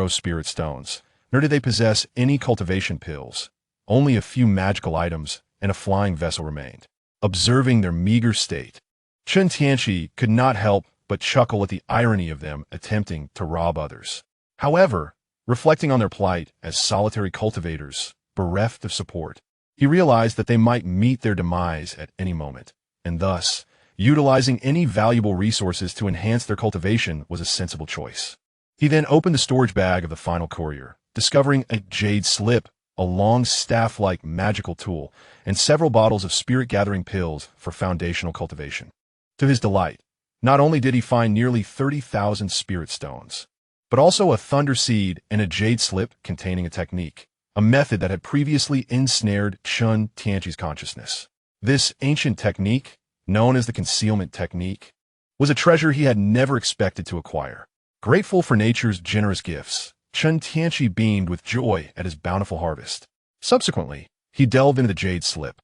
spirit stones, nor did they possess any cultivation pills. Only a few magical items and a flying vessel remained. Observing their meager state, Chen Tianqi could not help but chuckle at the irony of them attempting to rob others. However, reflecting on their plight as solitary cultivators, bereft of support, He realized that they might meet their demise at any moment, and thus, utilizing any valuable resources to enhance their cultivation was a sensible choice. He then opened the storage bag of the final courier, discovering a jade slip, a long staff-like magical tool, and several bottles of spirit-gathering pills for foundational cultivation. To his delight, not only did he find nearly 30,000 spirit stones, but also a thunder seed and a jade slip containing a technique, a method that had previously ensnared Chen Tianqi's consciousness. This ancient technique, known as the concealment technique, was a treasure he had never expected to acquire. Grateful for nature's generous gifts, Chen Tianqi beamed with joy at his bountiful harvest. Subsequently, he delved into the jade slip,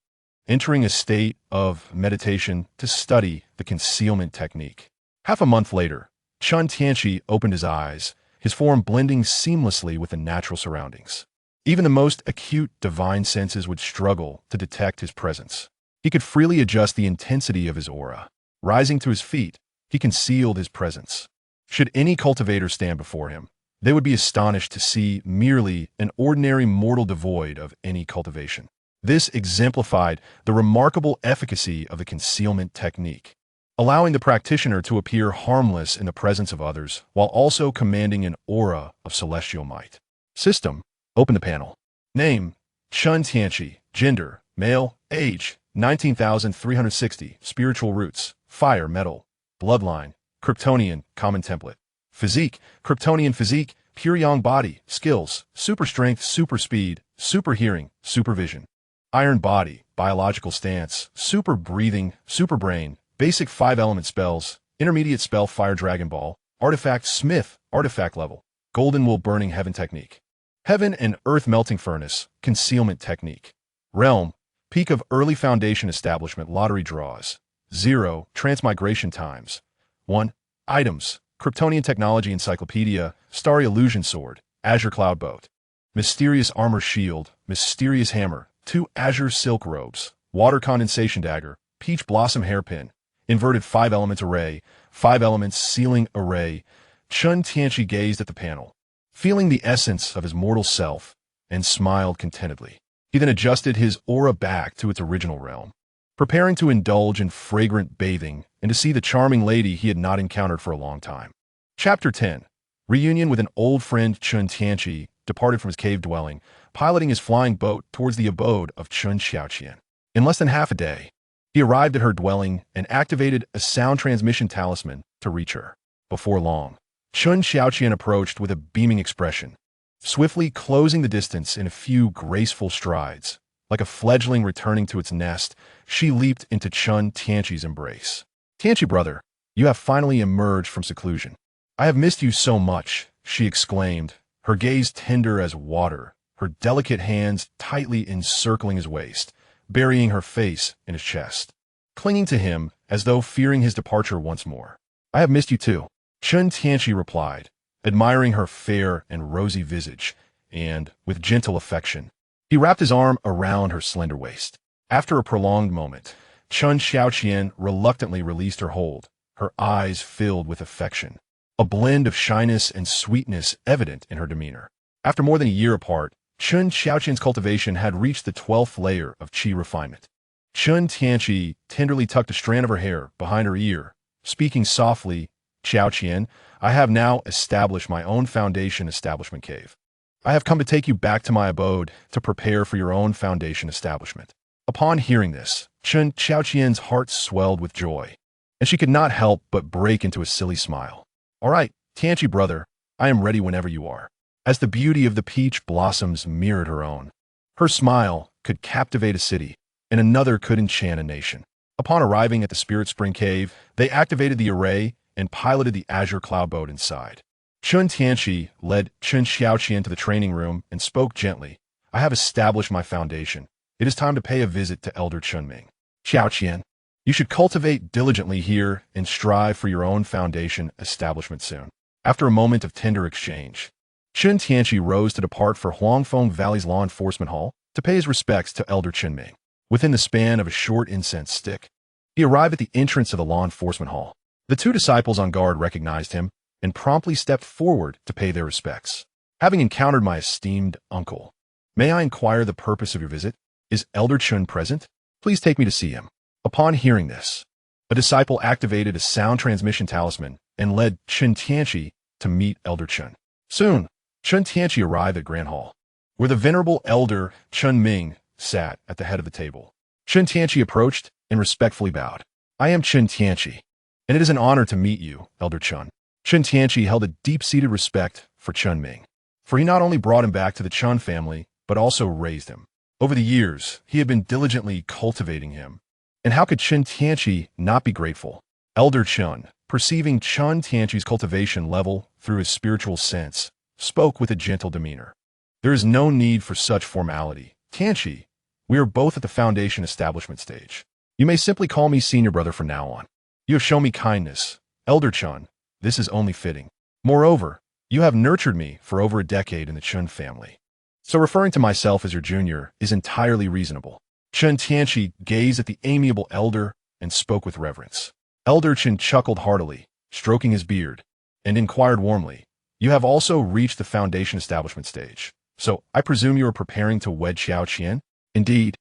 entering a state of meditation to study the concealment technique. Half a month later, Chen Tianqi opened his eyes, his form blending seamlessly with the natural surroundings. Even the most acute divine senses would struggle to detect his presence. He could freely adjust the intensity of his aura. Rising to his feet, he concealed his presence. Should any cultivator stand before him, they would be astonished to see merely an ordinary mortal devoid of any cultivation. This exemplified the remarkable efficacy of the concealment technique, allowing the practitioner to appear harmless in the presence of others while also commanding an aura of celestial might. System: open the panel. Name: Chen Tianqi. Gender: male. Age: 19,360. Spiritual roots: fire, metal. Bloodline: Kryptonian, common template. Physique: Kryptonian physique, pure yang body. Skills: super strength, super speed, super hearing, super vision. Iron body, biological stance, super breathing, super brain. Basic 5-element spells, intermediate spell fire dragon ball, artifact smith, artifact level. Golden wool burning heaven technique. Heaven and earth melting furnace, concealment technique. Realm: peak of early foundation establishment lottery draws. 0, transmigration times. 1. Items: Kryptonian technology encyclopedia, starry illusion sword, azure cloud boat. Mysterious armor shield, mysterious hammer, 2 azure silk robes, water condensation dagger, peach blossom hairpin, inverted 5-element array, 5 elements sealing array. Chen Tianqi gazed at the panel, feeling the essence of his mortal self, and smiled contentedly. He then adjusted his aura back to its original realm, preparing to indulge in fragrant bathing and to see the charming lady he had not encountered for a long time. Chapter 10. Reunion with an old friend. Chen Tianqi departed from his cave dwelling, piloting his flying boat towards the abode of Chen Xiaoqian. In less than half a day, he arrived at her dwelling and activated a sound transmission talisman to reach her. Before long, Chen Xiaoqian approached with a beaming expression, swiftly closing the distance in a few graceful strides. Like a fledgling returning to its nest, she leaped into Chen Tianqi's embrace. "Tianqi brother, you have finally emerged from seclusion. I have missed you so much," she exclaimed, her gaze tender as water, her delicate hands tightly encircling his waist, burying her face in his chest, clinging to him as though fearing his departure once more. "I have missed you too," Chen Tianqi replied, admiring her fair and rosy visage, and, with gentle affection, he wrapped his arm around her slender waist. After a prolonged moment, Chen Xiaoqian reluctantly released her hold, her eyes filled with affection, a blend of shyness and sweetness evident in her demeanor. After more than a year apart, Chen Xiaoqian's cultivation had reached the 12th layer of qi refinement. Chen Tianqi tenderly tucked a strand of her hair behind her ear, speaking softly, "Xiaoqian, I have now established my own foundation establishment cave. I have come to take you back to my abode to prepare for your own foundation establishment." Upon hearing this, Chen Xiaoqian's heart swelled with joy, and she could not help but break into a silly smile. "All right, Tianqi brother, I am ready whenever you are." As the beauty of the peach blossoms mirrored her own, her smile could captivate a city, and another could enchant a nation. Upon arriving at the Spirit Spring Cave, they activated the array and piloted the azure cloud boat inside. Chen Tianqi led Chen Xiaoqian to the training room and spoke gently. "I have established my foundation. It is time to pay a visit to Elder Chunming. Xiaoqian, you should cultivate diligently here and strive for your own foundation establishment soon." After a moment of tender exchange, Chen Tianqi rose to depart for Huangfeng Valley's law enforcement hall to pay his respects to Elder Chunming. Within the span of a short incense stick, he arrived at the entrance of the law enforcement hall. The 2 disciples on guard recognized him and promptly stepped forward to pay their respects. "Having encountered my esteemed uncle, may I inquire the purpose of your visit?" Is Elder Chen present? Please take me to see him. Upon hearing this, a disciple activated a sound transmission talisman and led Chen Tianqi to meet Elder Chen. Soon, Chen Tianqi arrived at Grand Hall, where the venerable Elder Chen Ming sat at the head of the table. Chen Tianqi approached and respectfully bowed. I am Chen Tianqi, and it is an honor to meet you, Elder Chen. Chen Tianqi held a deep-seated respect for Chen Ming, for he not only brought him back to the Chen family, but also raised him. Over the years, he had been diligently cultivating him. And how could Chen Tianqi not be grateful? Elder Chen, perceiving Chen Tianqi's cultivation level through his spiritual sense, spoke with a gentle demeanor. There is no need for such formality. Tianqi, we are both at the foundation establishment stage. You may simply call me senior brother from now on. You have shown me kindness. Elder Chen, this is only fitting. Moreover, you have nurtured me for over a decade in the Chen family. So referring to myself as your junior is entirely reasonable. Chen Tianqi gazed at the amiable elder and spoke with reverence. Elder Chen chuckled heartily, stroking his beard, and inquired warmly, You have also reached the foundation establishment stage, so I presume you are preparing to wed Xiao Qian? Indeed,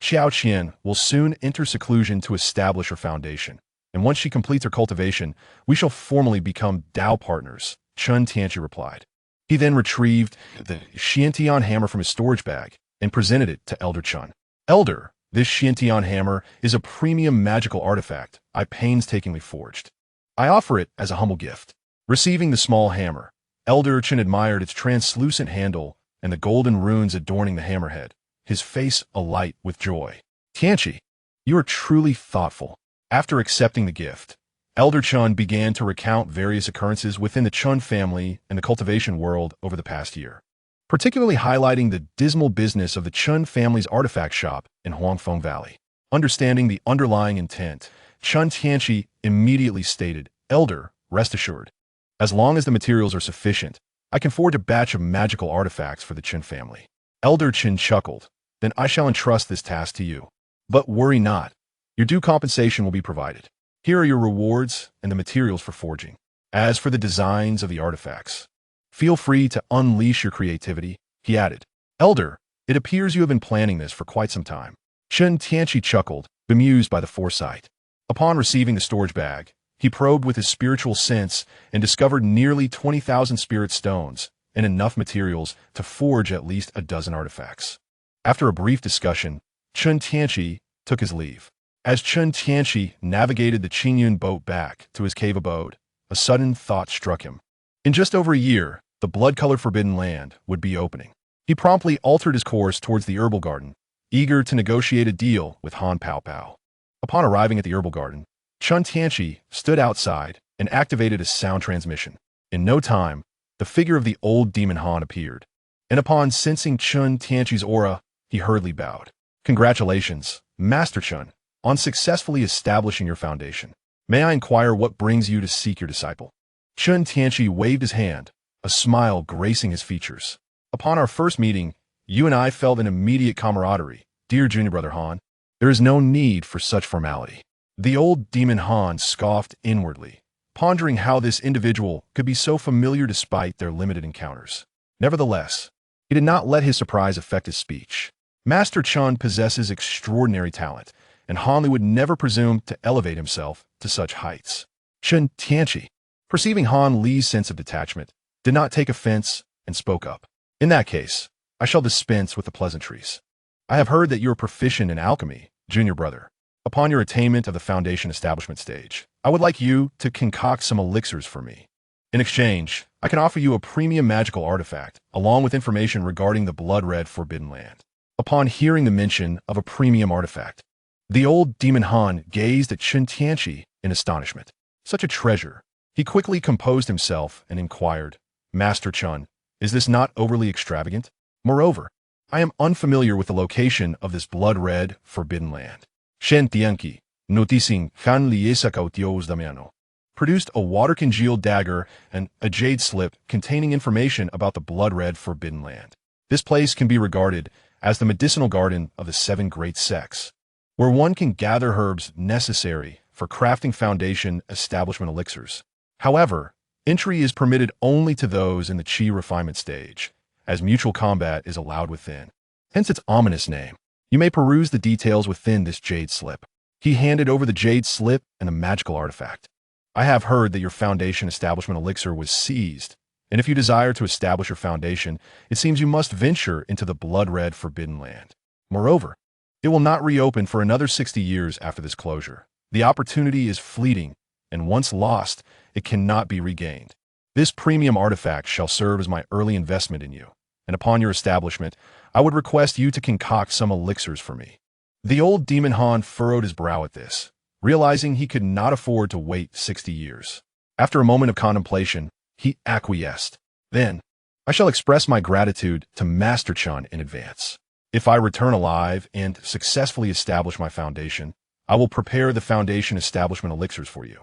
Xiao Qian will soon enter seclusion to establish her foundation, and once she completes her cultivation, we shall formally become Dao partners, Chen Tianqi replied. He then retrieved the Xiantian hammer from his storage bag and presented it to Elder Chen. Elder, this Xiantian hammer is a premium magical artifact I painstakingly forged. I offer it as a humble gift. Receiving the small hammer, Elder Chen admired its translucent handle and the golden runes adorning the hammerhead, his face alight with joy. Tianqi, you are truly thoughtful. After accepting the gift, Elder Chen began to recount various occurrences within the Chen family and the cultivation world over the past year, particularly highlighting the dismal business of the Chen family's artifact shop in Huangfeng Valley. Understanding the underlying intent, Chen Tianqi immediately stated, Elder, rest assured, as long as the materials are sufficient, I can forge a batch of magical artifacts for the Chen family. Elder Chen chuckled, then I shall entrust this task to you. But worry not, your due compensation will be provided. Here are your rewards and the materials for forging. As for the designs of the artifacts, feel free to unleash your creativity, he added. Elder, it appears you have been planning this for quite some time. Chen Tianqi chuckled, bemused by the foresight. Upon receiving the storage bag, he probed with his spiritual sense and discovered nearly 20,000 spirit stones and enough materials to forge at least a dozen artifacts. After a brief discussion, Chen Tianqi took his leave. As Chen Tianqi navigated the Qingyun boat back to his cave abode, a sudden thought struck him. In just over a year, the blood-colored Forbidden Land would be opening. He promptly altered his course towards the herbal garden, eager to negotiate a deal with Han Pao Pao. Upon arriving at the herbal garden, Chen Tianqi stood outside and activated a sound transmission. In no time, the figure of the old demon Han appeared, and upon sensing Chen Tianqi's aura, he hurriedly bowed. Congratulations, Master Chen, on successfully establishing your foundation. May I inquire what brings you to seek your disciple? Chen Tianqi waved his hand, a smile gracing his features. Upon our first meeting, you and I felt an immediate camaraderie. Dear junior brother Han, there is no need for such formality. The old demon Han scoffed inwardly, pondering how this individual could be so familiar despite their limited encounters. Nevertheless, he did not let his surprise affect his speech. Master Chen possesses extraordinary talent, and Han would never presume to elevate himself to such heights. Chen Tianqi, perceiving Han Li's sense of detachment, did not take offense and spoke up. In that case, I shall dispense with the pleasantries. I have heard that you are proficient in alchemy, junior brother. Upon your attainment of the foundation establishment stage, I would like you to concoct some elixirs for me. In exchange, I can offer you a premium magical artifact, along with information regarding the blood-red Forbidden Land. Upon hearing the mention of a premium artifact, the old demon Han gazed at Chen Tianqi in astonishment. Such a treasure. He quickly composed himself and inquired, Master Chen, is this not overly extravagant? Moreover, I am unfamiliar with the location of this blood-red Forbidden Land. Chen Tianqi, noticing Han Liesa Cautios Damiano, produced a water-congealed dagger and a jade slip containing information about the blood-red Forbidden Land. This place can be regarded as the medicinal garden of the 7 great sects, where one can gather herbs necessary for crafting foundation establishment elixirs. However, entry is permitted only to those in the Qi refinement stage, as mutual combat is allowed within. Hence its ominous name. You may peruse the details within this jade slip. He handed over the jade slip and the magical artifact. I have heard that your foundation establishment elixir was seized, and if you desire to establish your foundation, it seems you must venture into the blood-red forbidden land. Moreover, it will not reopen for another 60 years after this closure. The opportunity is fleeting, and once lost, it cannot be regained. This premium artifact shall serve as my early investment in you, and upon your establishment, I would request you to concoct some elixirs for me. The old demon Han furrowed his brow at this, realizing he could not afford to wait 60 years. After a moment of contemplation, he acquiesced. Then, I shall express my gratitude to Master Chen in advance. If I return alive and successfully establish my foundation, I will prepare the foundation establishment elixirs for you.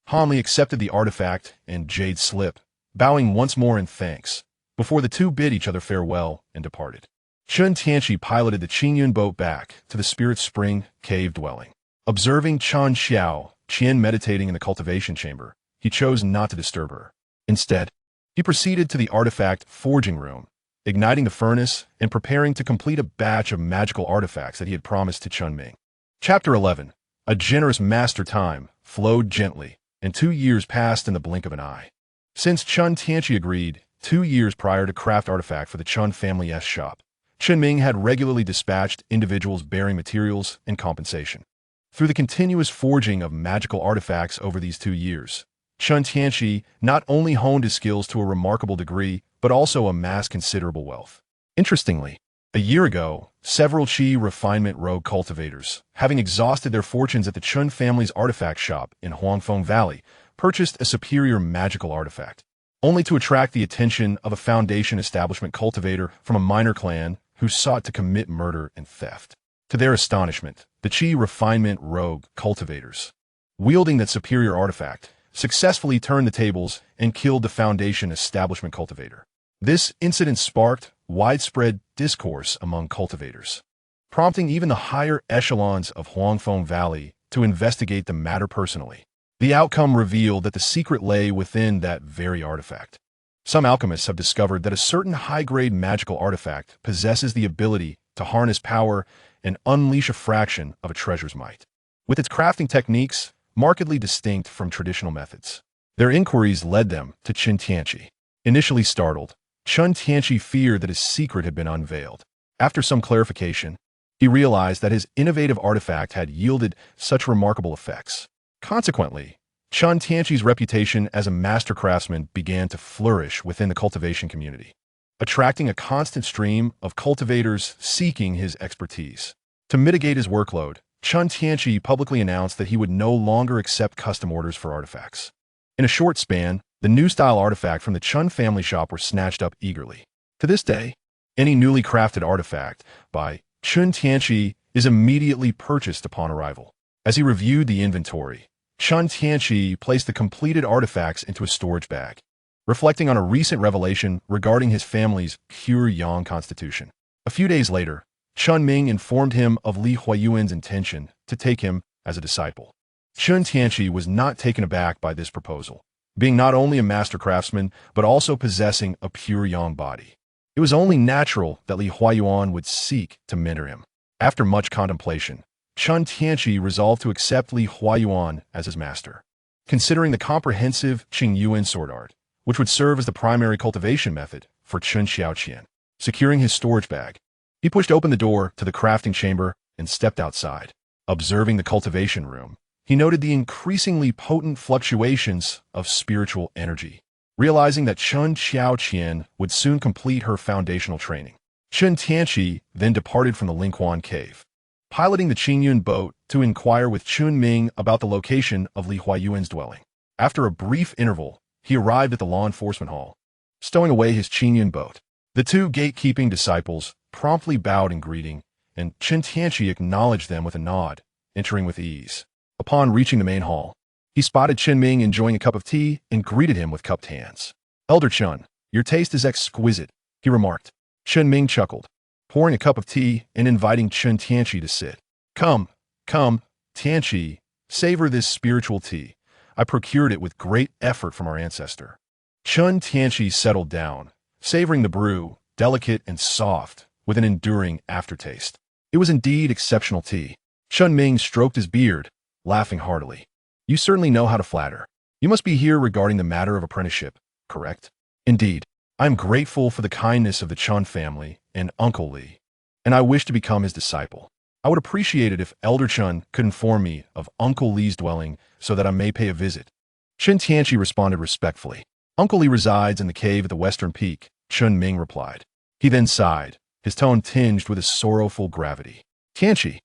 Han Li accepted the artifact and jade slip, bowing once more in thanks, before the two bid each other farewell and departed. Chen Tianqi piloted the Qingyun boat back to the Spirit Spring cave dwelling. Observing Chen Qian meditating in the cultivation chamber, he chose not to disturb her. Instead, he proceeded to the artifact forging room, igniting the furnace and preparing to complete a batch of magical artifacts that he had promised to Chen Ming. Chapter 11. A generous master time flowed gently, and 2 years passed in the blink of an eye. Since Chen Tianqi agreed, 2 years prior to craft artifact for the Chen family's shop, Chen Ming had regularly dispatched individuals bearing materials and compensation. Through the continuous forging of magical artifacts over these 2 years, Chen Tianqi not only honed his skills to a remarkable degree, but also amassed considerable wealth. Interestingly, a year ago, several Qi refinement rogue cultivators, having exhausted their fortunes at the Chen family's artifact shop in Huangfeng Valley, purchased a superior magical artifact, only to attract the attention of a foundation establishment cultivator from a minor clan who sought to commit murder and theft. To their astonishment, the Qi refinement rogue cultivators, wielding that superior artifact, successfully turned the tables and killed the foundation establishment cultivator. This incident sparked widespread discourse among cultivators, prompting even the higher echelons of Huangfeng Valley to investigate the matter personally. The outcome revealed that the secret lay within that very artifact. Some alchemists have discovered that a certain high-grade magical artifact possesses the ability to harness power and unleash a fraction of a treasure's might, with its crafting techniques markedly distinct from traditional methods. Their inquiries led them to Chen Tianqi. Initially startled, Chen Tianqi feared that his secret had been unveiled. After some clarification, he realized that his innovative artifact had yielded such remarkable effects. Consequently, Chen Tianqi's reputation as a master craftsman began to flourish within the cultivation community, attracting a constant stream of cultivators seeking his expertise. To mitigate his workload, Chen Tianqi publicly announced that he would no longer accept custom orders for artifacts. In a short span, the new style artifact from the Chen family shop were snatched up eagerly. To this day, any newly crafted artifact by Chen Tianqi is immediately purchased upon arrival. As he reviewed the inventory, Chen Tianqi placed the completed artifacts into a storage bag, reflecting on a recent revelation regarding his family's pure yang constitution. A few days later, Chen Ming informed him of Li Huayuan's intention to take him as a disciple. Chen Tianqi was not taken aback by this proposal, being not only a master craftsman, but also possessing a pure yang body. It was only natural that Li Huayuan would seek to mentor him. After much contemplation, Chen Tianqi resolved to accept Li Huayuan as his master. Considering the comprehensive Qingyuan sword art, which would serve as the primary cultivation method for Chen Xiaoqian, securing his storage bag, he pushed open the door to the crafting chamber and stepped outside. Observing the cultivation room, he noted the increasingly potent fluctuations of spiritual energy, realizing that Chen Xiaoqian would soon complete her foundational training. Chen Tianqi then departed from the Lingquan cave, piloting the Qingyun boat to inquire with Chun Ming about the location of Li Huayuan's dwelling. After a brief interval, he arrived at the law enforcement hall, stowing away his Qingyun boat. The two gatekeeping disciples promptly bowed in greeting, and Chen Tianqi acknowledged them with a nod, entering with ease. Upon reaching the main hall, he spotted Chen Ming enjoying a cup of tea and greeted him with cupped hands. "Elder Chen, your taste is exquisite," he remarked. Chen Ming chuckled, pouring a cup of tea and inviting Chen Tianqi to sit. Come, Tianqi, savor this spiritual tea. I procured it with great effort from our ancestor." Chen Tianqi settled down, savoring the brew, delicate and soft, with an enduring aftertaste. It was indeed exceptional tea. Chen Ming stroked his beard, laughing heartily. You certainly know how to flatter. You must be here regarding the matter of apprenticeship, correct? Indeed. I am grateful for the kindness of the Chen family and Uncle Li, and I wish to become his disciple. I would appreciate it if Elder Chen could inform me of Uncle Li's dwelling so that I may pay a visit. Chen Tianqi responded respectfully. Uncle Li resides in the cave at the western peak, Chen Ming replied. He then sighed, his tone tinged with a sorrowful gravity. Tianqi,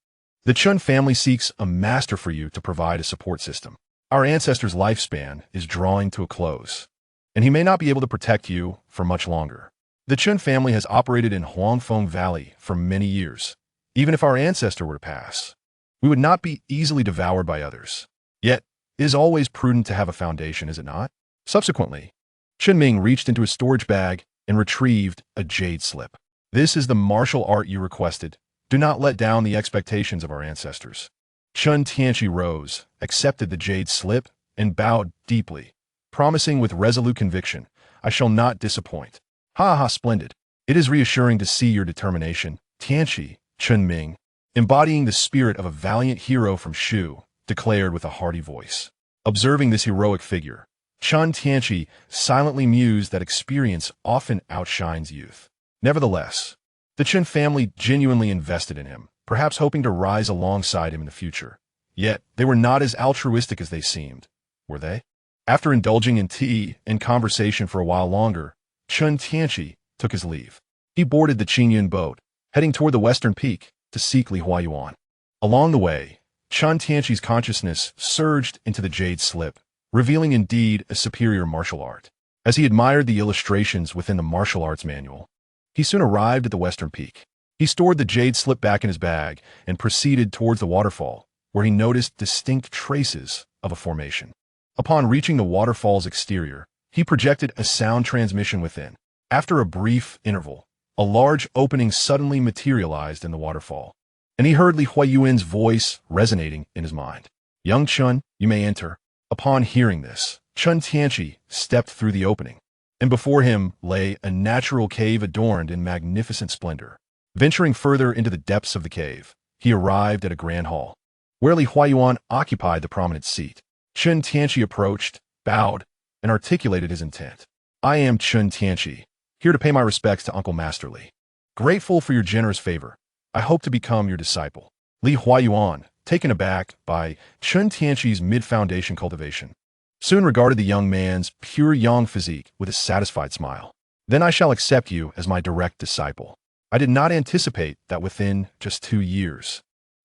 the Chen family seeks a master for you to provide a support system. Our ancestor's lifespan is drawing to a close, and he may not be able to protect you for much longer. The Chen family has operated in Huangfeng Valley for many years. Even if our ancestor were to pass, we would not be easily devoured by others. Yet, it is always prudent to have a foundation, is it not? Subsequently, Chen Ming reached into his storage bag and retrieved a jade slip. This is the martial art you requested. Do not let down the expectations of our ancestors. Chen Tianqi rose, accepted the jade slip, and bowed deeply, promising with resolute conviction, I shall not disappoint. Ha ha, splendid. It is reassuring to see your determination, Tianqi, Chen Ming, embodying the spirit of a valiant hero from Shu, declared with a hearty voice. Observing this heroic figure, Chen Tianqi silently mused that experience often outshines youth. Nevertheless, the Chen family genuinely invested in him, perhaps hoping to rise alongside him in the future. Yet, they were not as altruistic as they seemed, were they? After indulging in tea and conversation for a while longer, Chen Tianqi took his leave. He boarded the Qingyun boat, heading toward the western peak to seek Li Huayuan. Along the way, Chen Tianqi's consciousness surged into the jade slip, revealing indeed a superior martial art. As he admired the illustrations within the martial arts manual, he soon arrived at the western peak. He stored the jade slip back in his bag and proceeded towards the waterfall, where he noticed distinct traces of a formation. Upon reaching the waterfall's exterior, he projected a sound transmission within. After a brief interval, a large opening suddenly materialized in the waterfall, and he heard Li Huayuan's voice resonating in his mind. Young Chen, you may enter. Upon hearing this, Chen Tianqi stepped through the opening, and before him lay a natural cave adorned in magnificent splendor. Venturing further into the depths of the cave, he arrived at a grand hall, where Li Huayuan occupied the prominent seat. Chen Tianqi approached, bowed, and articulated his intent. I am Chen Tianqi, here to pay my respects to Uncle Master Li. Grateful for your generous favor, I hope to become your disciple. Li Huayuan, taken aback by Chen Tianqi's mid-foundation cultivation, soon regarded the young man's pure yang physique with a satisfied smile. Then I shall accept you as my direct disciple. I did not anticipate that within just 2 years,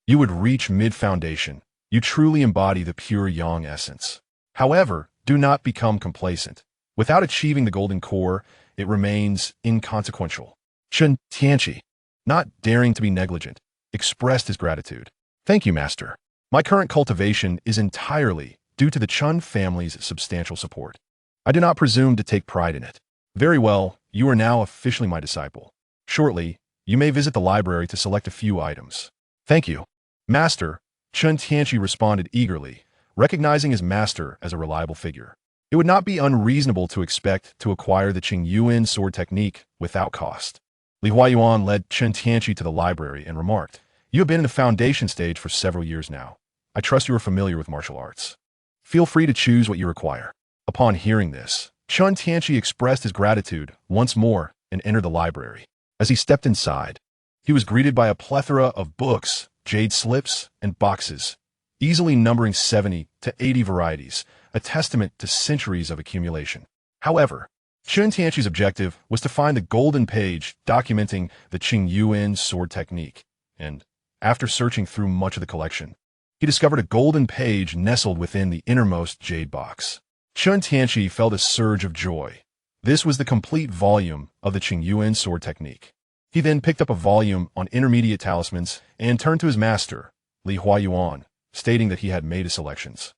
you would reach mid-foundation. You truly embody the pure yang essence. However, do not become complacent. Without achieving the golden core, it remains inconsequential. Chen Tianqi, not daring to be negligent, expressed his gratitude. Thank you, Master. My current cultivation is entirely due to the Chen family's substantial support. I do not presume to take pride in it. Very well, you are now officially my disciple. Shortly, you may visit the library to select a few items. Thank you. Master, Chen Tianqi responded eagerly, recognizing his master as a reliable figure. It would not be unreasonable to expect to acquire the Qingyuan sword technique without cost. Li Huayuan led Chen Tianqi to the library and remarked, You have been in the foundation stage for several years now. I trust you are familiar with martial arts. Feel free to choose what you require. Upon hearing this, Chen Tianqi expressed his gratitude once more and entered the library. As he stepped inside, he was greeted by a plethora of books, jade slips, and boxes, easily numbering 70 to 80 varieties, a testament to centuries of accumulation. However, Chen Tianqi's objective was to find the golden page documenting the Qingyuan sword technique, and, after searching through much of the collection, he discovered a golden page nestled within the innermost jade box. Chen Tianqi felt a surge of joy. This was the complete volume of the Qingyuan sword technique. He then picked up a volume on intermediate talismans and turned to his master, Li Huayuan, stating that he had made his selections.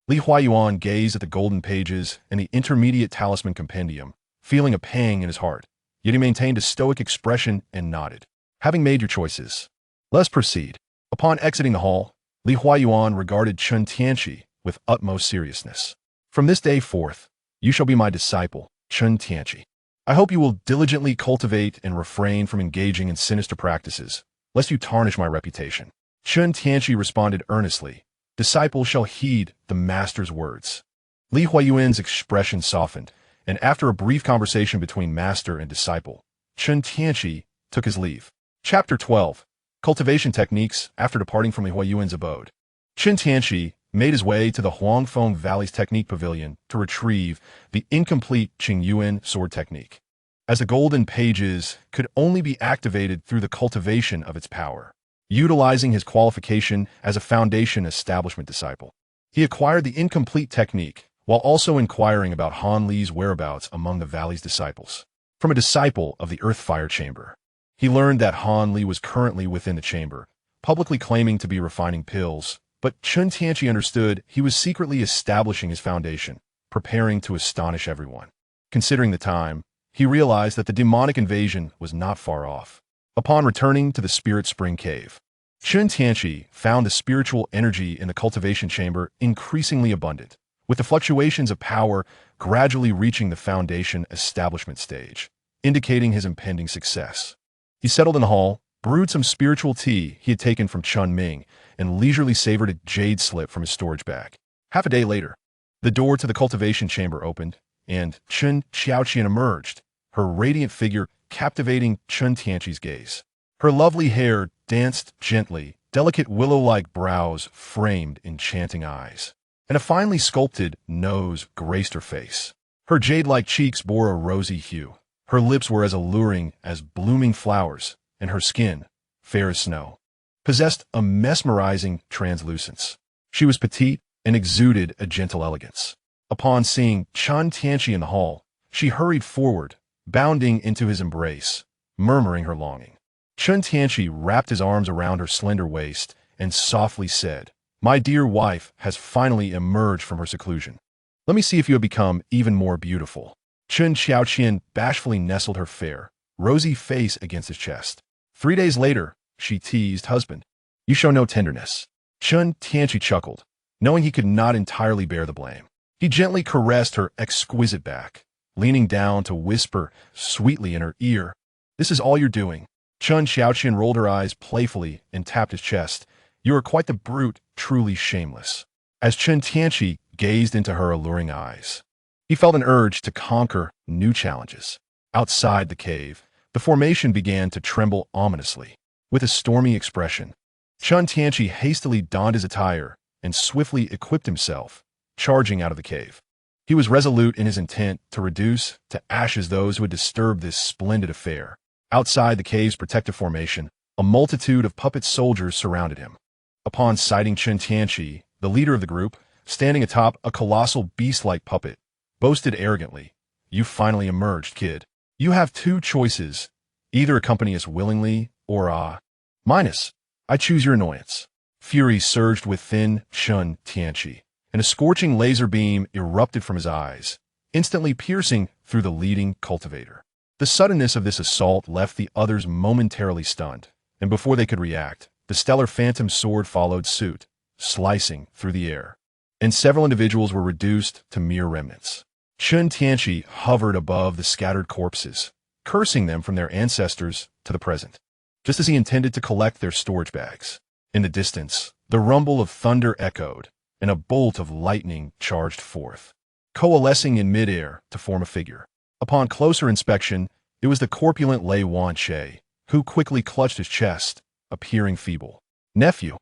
Li Huayuan gazed at the golden pages and the intermediate talisman compendium, feeling a pang in his heart, yet he maintained a stoic expression and nodded. Having made your choices, let's proceed. Upon exiting the hall, Li Huayuan regarded Chen Tianqi with utmost seriousness. From this day forth, you shall be my disciple, Chen Tianqi. I hope you will diligently cultivate and refrain from engaging in sinister practices, lest you tarnish my reputation. Chen Tianqi responded earnestly, disciples shall heed the master's words. Li Huayuan's expression softened, and after a brief conversation between master and disciple, Chen Tianqi took his leave. Chapter 12. Cultivation Techniques after departing from Li Huayuan's abode. Chen Tianqi made his way to the Huangfeng Valley's Technique Pavilion to retrieve the incomplete Qingyuan sword technique, as the golden pages could only be activated through the cultivation of its power. Utilizing his qualification as a foundation establishment disciple, he acquired the incomplete technique while also inquiring about Han Li's whereabouts among the valley's disciples. From a disciple of the Earth-Fire Chamber, he learned that Han Li was currently within the chamber, publicly claiming to be refining pills, but Chen Tianqi understood he was secretly establishing his foundation, preparing to astonish everyone. Considering the time, he realized that the demonic invasion was not far off. Upon returning to the Spirit Spring Cave, Chen Tianqi found the spiritual energy in the cultivation chamber increasingly abundant, with the fluctuations of power gradually reaching the foundation establishment stage, indicating his impending success. He settled in the hall, brewed some spiritual tea he had taken from Chun Ming, and leisurely savored a jade slip from his storage bag. Half a day later, the door to the cultivation chamber opened, and Chen Xiaoqian emerged, her radiant figure captivating Chen Tianqi's gaze. Her lovely hair danced gently, delicate willow-like brows framed enchanting eyes, and a finely sculpted nose graced her face. Her jade-like cheeks bore a rosy hue. Her lips were as alluring as blooming flowers, and her skin, fair as snow, possessed a mesmerizing translucence. She was petite and exuded a gentle elegance. Upon seeing Chen Tianqi in the hall, she hurried forward, bounding into his embrace, murmuring her longing. Chen Tianqi wrapped his arms around her slender waist and softly said, "My dear wife has finally emerged from her seclusion. Let me see if you have become even more beautiful." Chen Xiaoqian bashfully nestled her fair, rosy face against his chest. 3 days later, she teased, "Husband, you show no tenderness." Chen Tianqi chuckled, knowing he could not entirely bear the blame. He gently caressed her exquisite back, leaning down to whisper sweetly in her ear, "This is all you're doing." Chen Xiaoqian rolled her eyes playfully and tapped his chest. "You are quite the brute, truly shameless." As Chen Tianqi gazed into her alluring eyes, he felt an urge to conquer new challenges. Outside the cave, the formation began to tremble ominously. With a stormy expression, Chen Tianqi hastily donned his attire and swiftly equipped himself, charging out of the cave. He was resolute in his intent to reduce to ashes those who had disturbed this splendid affair. Outside the cave's protective formation, a multitude of puppet soldiers surrounded him. Upon sighting Chen Tianqi, the leader of the group, standing atop a colossal beast-like puppet, boasted arrogantly, "You finally emerged, kid. You have two choices. Either accompany us willingly, or minus. I choose your annoyance." Fury surged within Chen Tianqi, and a scorching laser beam erupted from his eyes, instantly piercing through the leading cultivator. The suddenness of this assault left the others momentarily stunned, and before they could react, the stellar phantom sword followed suit, slicing through the air, and several individuals were reduced to mere remnants. Chen Tianqi hovered above the scattered corpses, cursing them from their ancestors to the present, just as he intended to collect their storage bags. In the distance, the rumble of thunder echoed, and a bolt of lightning charged forth, coalescing in midair to form a figure. Upon closer inspection, it was the corpulent Lei Wanche, who quickly clutched his chest, appearing feeble. "Nephew,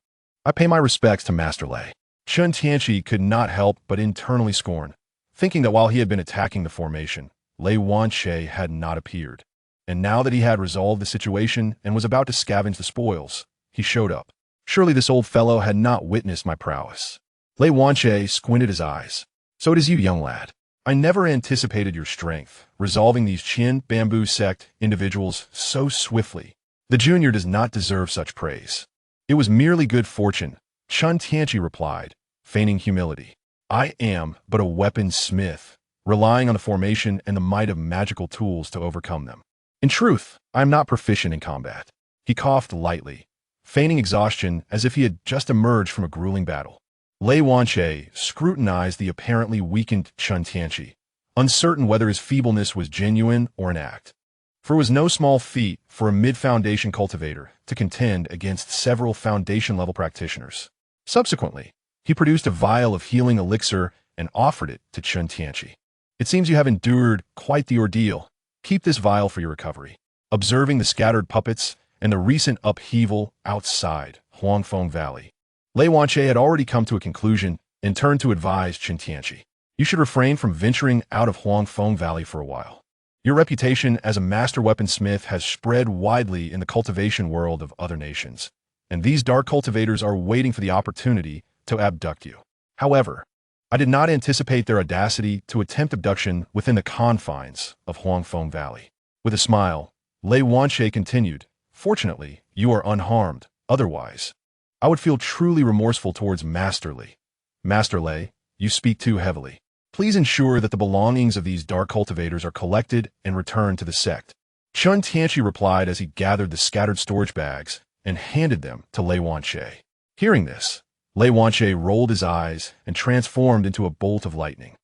I pay my respects to Master Lei." Chen Tianqi could not help but internally scorn, thinking that while he had been attacking the formation, Lei Wanche had not appeared. And now that he had resolved the situation and was about to scavenge the spoils, he showed up. Surely this old fellow had not witnessed my prowess. Lei Wanche squinted his eyes. "So it is you, young lad. I never anticipated your strength, resolving these Qin bamboo sect individuals so swiftly. The junior does not deserve such praise." "It was merely good fortune," Chen Tianqi replied, feigning humility. "I am but a weapon smith, relying on the formation and the might of magical tools to overcome them. In truth, I am not proficient in combat." He coughed lightly, feigning exhaustion as if he had just emerged from a grueling battle. Lei Wanche scrutinized the apparently weakened Chen Tianqi, uncertain whether his feebleness was genuine or an act. For it was no small feat for a mid-foundation cultivator to contend against several foundation-level practitioners. Subsequently, he produced a vial of healing elixir and offered it to Chen Tianqi. It seems you have endured quite the ordeal. Keep this vial for your recovery. Observing the scattered puppets and the recent upheaval outside Huangfeng Valley, Lei Wanche had already come to a conclusion and turned to advise Chen Tianqi. You should refrain from venturing out of Huangfeng Valley for a while. Your reputation as a master weaponsmith has spread widely in the cultivation world of other nations, and these dark cultivators are waiting for the opportunity to abduct you. However, I did not anticipate their audacity to attempt abduction within the confines of Huangfeng Valley. With a smile, Lei Wanche continued, Fortunately, you are unharmed. Otherwise, I would feel truly remorseful towards Master Lei. Master Lei, you speak too heavily. Please ensure that the belongings of these dark cultivators are collected and returned to the sect. Chen Tianqi replied as he gathered the scattered storage bags and handed them to Lei Wanche. Hearing this, Lei Wanche rolled his eyes and transformed into a bolt of lightning.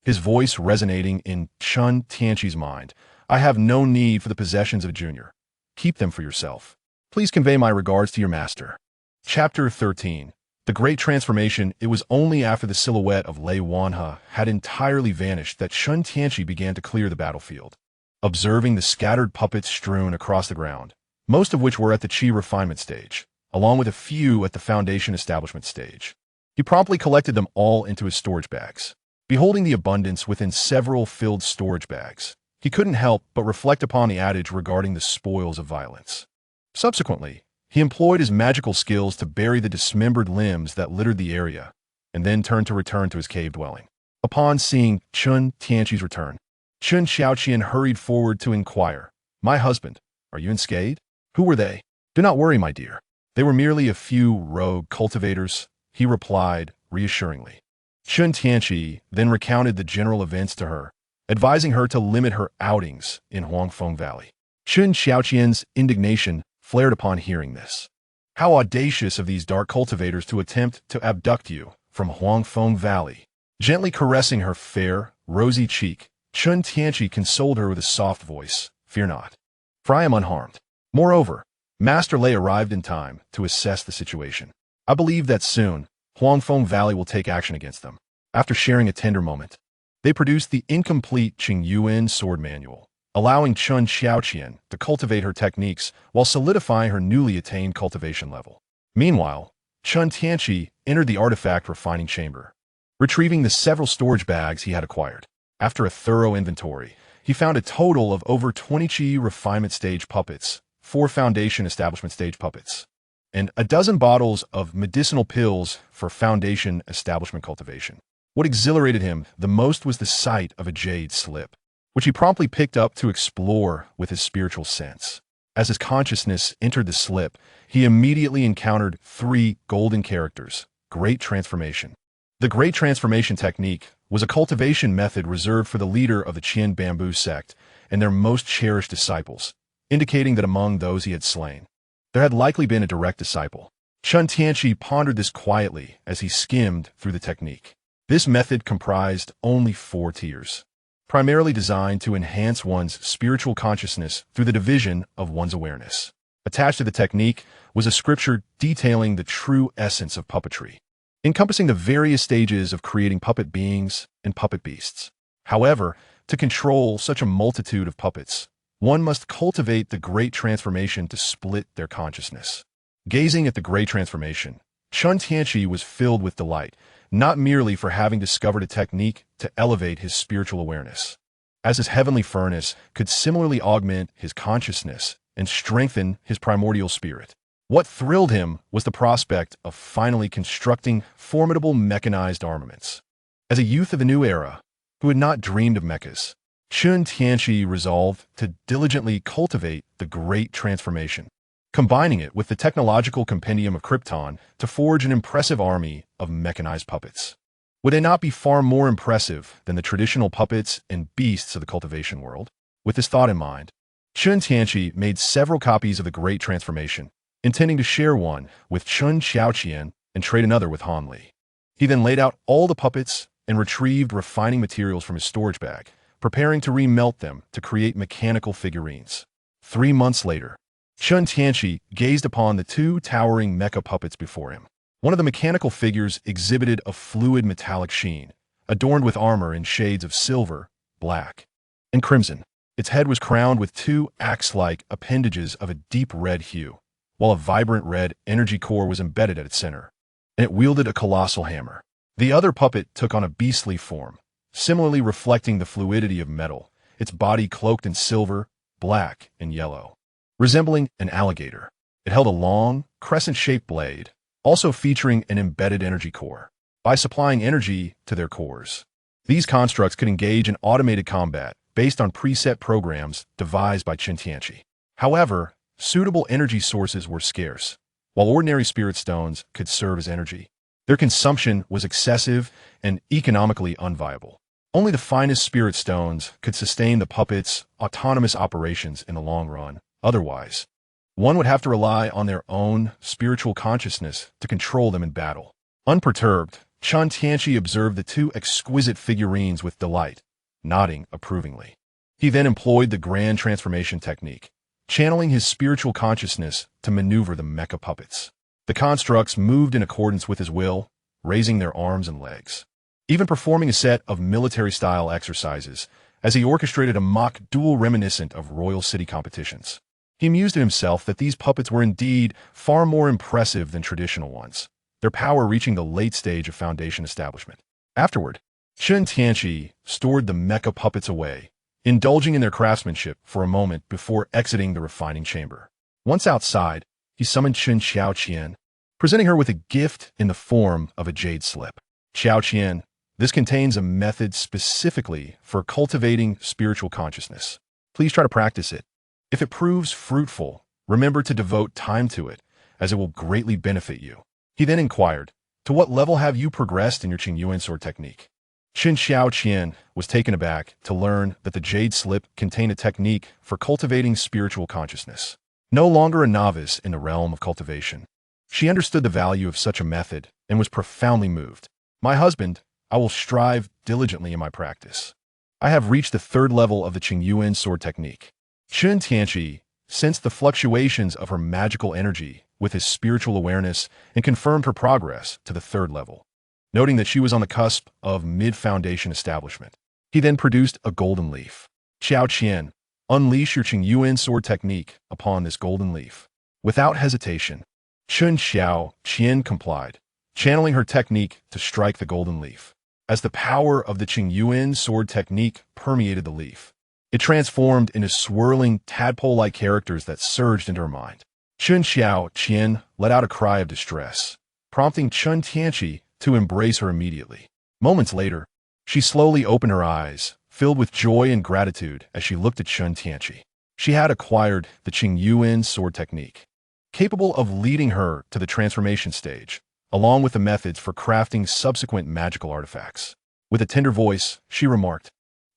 His voice resonating in Chen Tianqi's mind. I have no need for the possessions of Junior. Keep them for yourself. Please convey my regards to your master. Chapter 13. The Great Transformation. It was only after the silhouette of Lei Wanhe had entirely vanished that Chen Tianqi began to clear the battlefield. Observing the scattered puppets strewn across the ground, most of which were at the Qi refinement stage, along with a few at the foundation establishment stage, he promptly collected them all into his storage bags. Beholding the abundance within several filled storage bags, he couldn't help but reflect upon the adage regarding the spoils of violence. Subsequently, he employed his magical skills to bury the dismembered limbs that littered the area, and then turned to return to his cave dwelling. Upon seeing Chen Tianqi's return, Chen Xiaoqian hurried forward to inquire, My husband, are you unscathed? Who were they? Do not worry, my dear. They were merely a few rogue cultivators, he replied reassuringly. Chen Tianqi then recounted the general events to her, advising her to limit her outings in Huangfeng Valley. Chen Xiaoqian's indignation flared upon hearing this. How audacious of these dark cultivators to attempt to abduct you from Huangfeng Valley. Gently caressing her fair, rosy cheek, Chen Tianqi consoled her with a soft voice, Fear not, for I am unharmed. Moreover, Master Lei arrived in time to assess the situation. I believe that soon, Huangfeng Valley will take action against them. After sharing a tender moment, they produced the incomplete Qingyuan sword manual, allowing Chen Xiaoqian to cultivate her techniques while solidifying her newly attained cultivation level. Meanwhile, Chen Tianqi entered the artifact refining chamber, retrieving the several storage bags he had acquired. After a thorough inventory, he found a total of over 20 Qi refinement stage puppets, 4 foundation establishment stage puppets, and a dozen bottles of medicinal pills for foundation establishment cultivation. What exhilarated him the most was the sight of a jade slip, which he promptly picked up to explore with his spiritual sense. As his consciousness entered the slip, he immediately encountered 3 golden characters, Great Transformation. The Great Transformation technique was a cultivation method reserved for the leader of the Qian Bamboo sect and their most cherished disciples, indicating that among those he had slain, there had likely been a direct disciple. Chen Tianqi pondered this quietly as he skimmed through the technique. This method comprised only 4 tiers, primarily designed to enhance one's spiritual consciousness through the division of one's awareness. Attached to the technique was a scripture detailing the true essence of puppetry, encompassing the various stages of creating puppet beings and puppet beasts. However, to control such a multitude of puppets, one must cultivate the Great Transformation to split their consciousness. Gazing at the Great Transformation, Chen Tianqi was filled with delight, not merely for having discovered a technique to elevate his spiritual awareness, as his heavenly furnace could similarly augment his consciousness and strengthen his primordial spirit. What thrilled him was the prospect of finally constructing formidable mechanized armaments. As a youth of a new era, who had not dreamed of mechas, Chen Tianqi resolved to diligently cultivate the Great Transformation, combining it with the technological compendium of Krypton to forge an impressive army of mechanized puppets. Would they not be far more impressive than the traditional puppets and beasts of the cultivation world? With this thought in mind, Chen Tianqi made several copies of the Great Transformation, intending to share one with Chen Xiaoqian and trade another with Han Li. He then laid out all the puppets and retrieved refining materials from his storage bag, preparing to remelt them to create mechanical figurines. 3 months later, Chen Tianqi gazed upon the two towering mecha puppets before him. One of the mechanical figures exhibited a fluid metallic sheen, adorned with armor in shades of silver, black, and crimson. Its head was crowned with two axe-like appendages of a deep red hue, while a vibrant red energy core was embedded at its center, and it wielded a colossal hammer. The other puppet took on a beastly form, similarly reflecting the fluidity of metal, its body cloaked in silver, black, and yellow. Resembling an alligator, it held a long, crescent-shaped blade, also featuring an embedded energy core. By supplying energy to their cores, these constructs could engage in automated combat based on preset programs devised by Chen Tianqi. However, suitable energy sources were scarce. While ordinary spirit stones could serve as energy, their consumption was excessive and economically unviable. Only the finest spirit stones could sustain the puppets' autonomous operations in the long run. Otherwise, one would have to rely on their own spiritual consciousness to control them in battle. Unperturbed, Chen Tianqi observed the two exquisite figurines with delight, nodding approvingly. He then employed the grand transformation technique, channeling his spiritual consciousness to maneuver the mecha puppets. The constructs moved in accordance with his will, raising their arms and legs, even performing a set of military-style exercises as he orchestrated a mock duel reminiscent of royal city competitions. He amused himself that these puppets were indeed far more impressive than traditional ones, their power reaching the late stage of foundation establishment. Afterward, Chen Tianqi stored the mecha puppets away, indulging in their craftsmanship for a moment before exiting the refining chamber. Once outside, he summoned Chen Xiaoqian, presenting her with a gift in the form of a jade slip. Xiaoqian, this contains a method specifically for cultivating spiritual consciousness. Please try to practice it. If it proves fruitful, remember to devote time to it, as it will greatly benefit you. He then inquired, to what level have you progressed in your Qingyuan sword technique? Chen Xiaoqian was taken aback to learn that the jade slip contained a technique for cultivating spiritual consciousness. No longer a novice in the realm of cultivation, she understood the value of such a method and was profoundly moved. My husband, I will strive diligently in my practice. I have reached the 3rd level of the Qingyuan sword technique. Chen Tianqi sensed the fluctuations of her magical energy with his spiritual awareness and confirmed her progress to the 3rd level, noting that she was on the cusp of mid-foundation establishment. He then produced a golden leaf. Xiaoqian, unleash your Qingyuan sword technique upon this golden leaf. Without hesitation, Chen Xiaoqian complied, channeling her technique to strike the golden leaf. As the power of the Qingyuan sword technique permeated the leaf, it transformed into swirling tadpole-like characters that surged into her mind. Chen Xiaoqian let out a cry of distress, prompting Chen Tianqi to embrace her immediately. Moments later, she slowly opened her eyes, filled with joy and gratitude as she looked at Chen Tianqi. She had acquired the Qingyuan sword technique, capable of leading her to the transformation stage, along with the methods for crafting subsequent magical artifacts. With a tender voice, she remarked,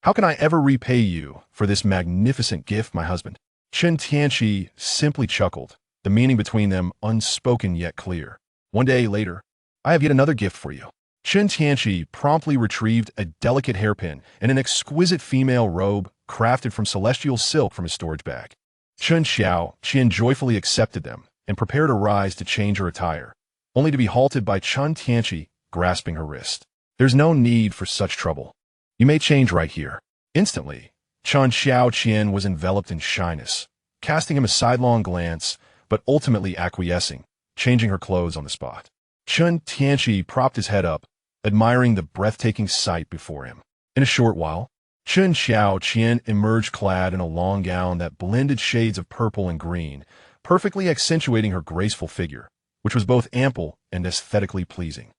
"How can I ever repay you for this magnificent gift, my husband?" Chen Tianqi simply chuckled, the meaning between them unspoken yet clear. One day later, "I have yet another gift for you." Chen Tianqi promptly retrieved a delicate hairpin and an exquisite female robe crafted from celestial silk from his storage bag. Chen Xiaoqian joyfully accepted them and prepared to rise to change her attire, only to be halted by Chen Tianqi grasping her wrist. "There's no need for such trouble. You may change right here." Instantly, Chen Xiaoqian was enveloped in shyness, casting him a sidelong glance, but ultimately acquiescing, changing her clothes on the spot. Chen Tianqi propped his head up, admiring the breathtaking sight before him. In a short while, Chen Xiaoqian emerged clad in a long gown that blended shades of purple and green, perfectly accentuating her graceful figure, which was both ample and aesthetically pleasing.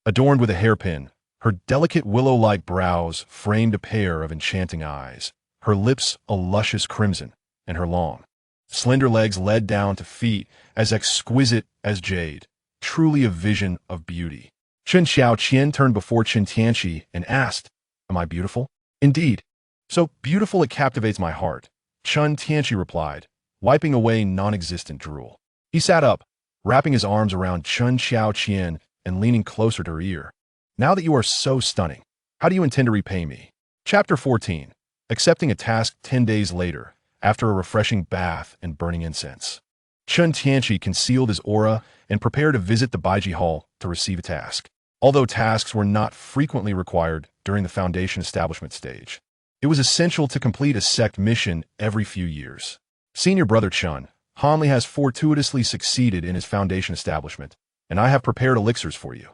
Adorned with a hairpin, her delicate willow-like brows framed a pair of enchanting eyes, her lips a luscious crimson, and her long, slender legs led down to feet as exquisite as jade, truly a vision of beauty. Chen Xiaoqian turned before Chen Tianqi and asked, "Am I beautiful?" "Indeed. So beautiful it captivates my heart," Chen Tianqi replied, wiping away non-existent drool. He sat up, wrapping his arms around Chen Xiaoqian and leaning closer to her ear. "Now that you are so stunning, how do you intend to repay me?" Chapter 14. Accepting a task 10 days later. after a refreshing bath and burning incense. Chen Tianqi concealed his aura and prepared to visit the Baiji Hall to receive a task. Although tasks were not frequently required during the Foundation establishment stage, it was essential to complete a sect mission every few years. Senior brother Chen, Hanli has fortuitously succeeded in his Foundation establishment, and I have prepared elixirs for you.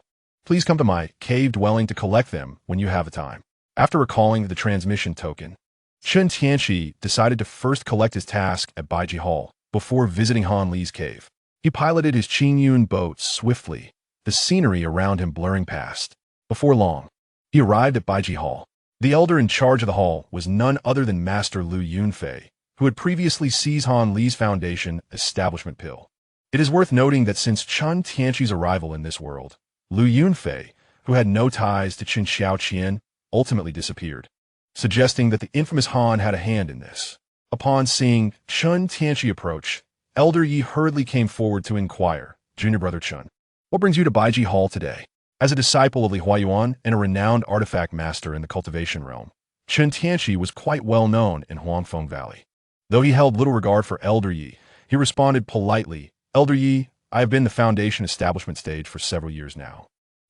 Please come to my cave dwelling to collect them when you have the time. After recalling the transmission token, Chen Tianqi decided to first collect his task at Baiji Hall before visiting Han Li's cave. He piloted his Qingyun boat swiftly, the scenery around him blurring past. Before long, he arrived at Baiji Hall. The elder in charge of the hall was none other than Master Lu Yunfei, who had previously seized Han Li's Foundation establishment pill. It is worth noting that since Chen Tianqi's arrival in this world, Lu Yunfei, who had no ties to Qin Xiaoqian, ultimately disappeared, suggesting that the infamous Han had a hand in this. Upon seeing Chen Tianqi approach, Elder Yi hurriedly came forward to inquire, "Junior brother Chen, what brings you to Baiji Hall today?" As a disciple of Li Huayuan and a renowned artifact master in the cultivation realm, Chen Tianqi was quite well known in Huangfeng Valley. Though he held little regard for Elder Yi, he responded politely, "Elder Yi, I have been in the Foundation establishment stage for several years now.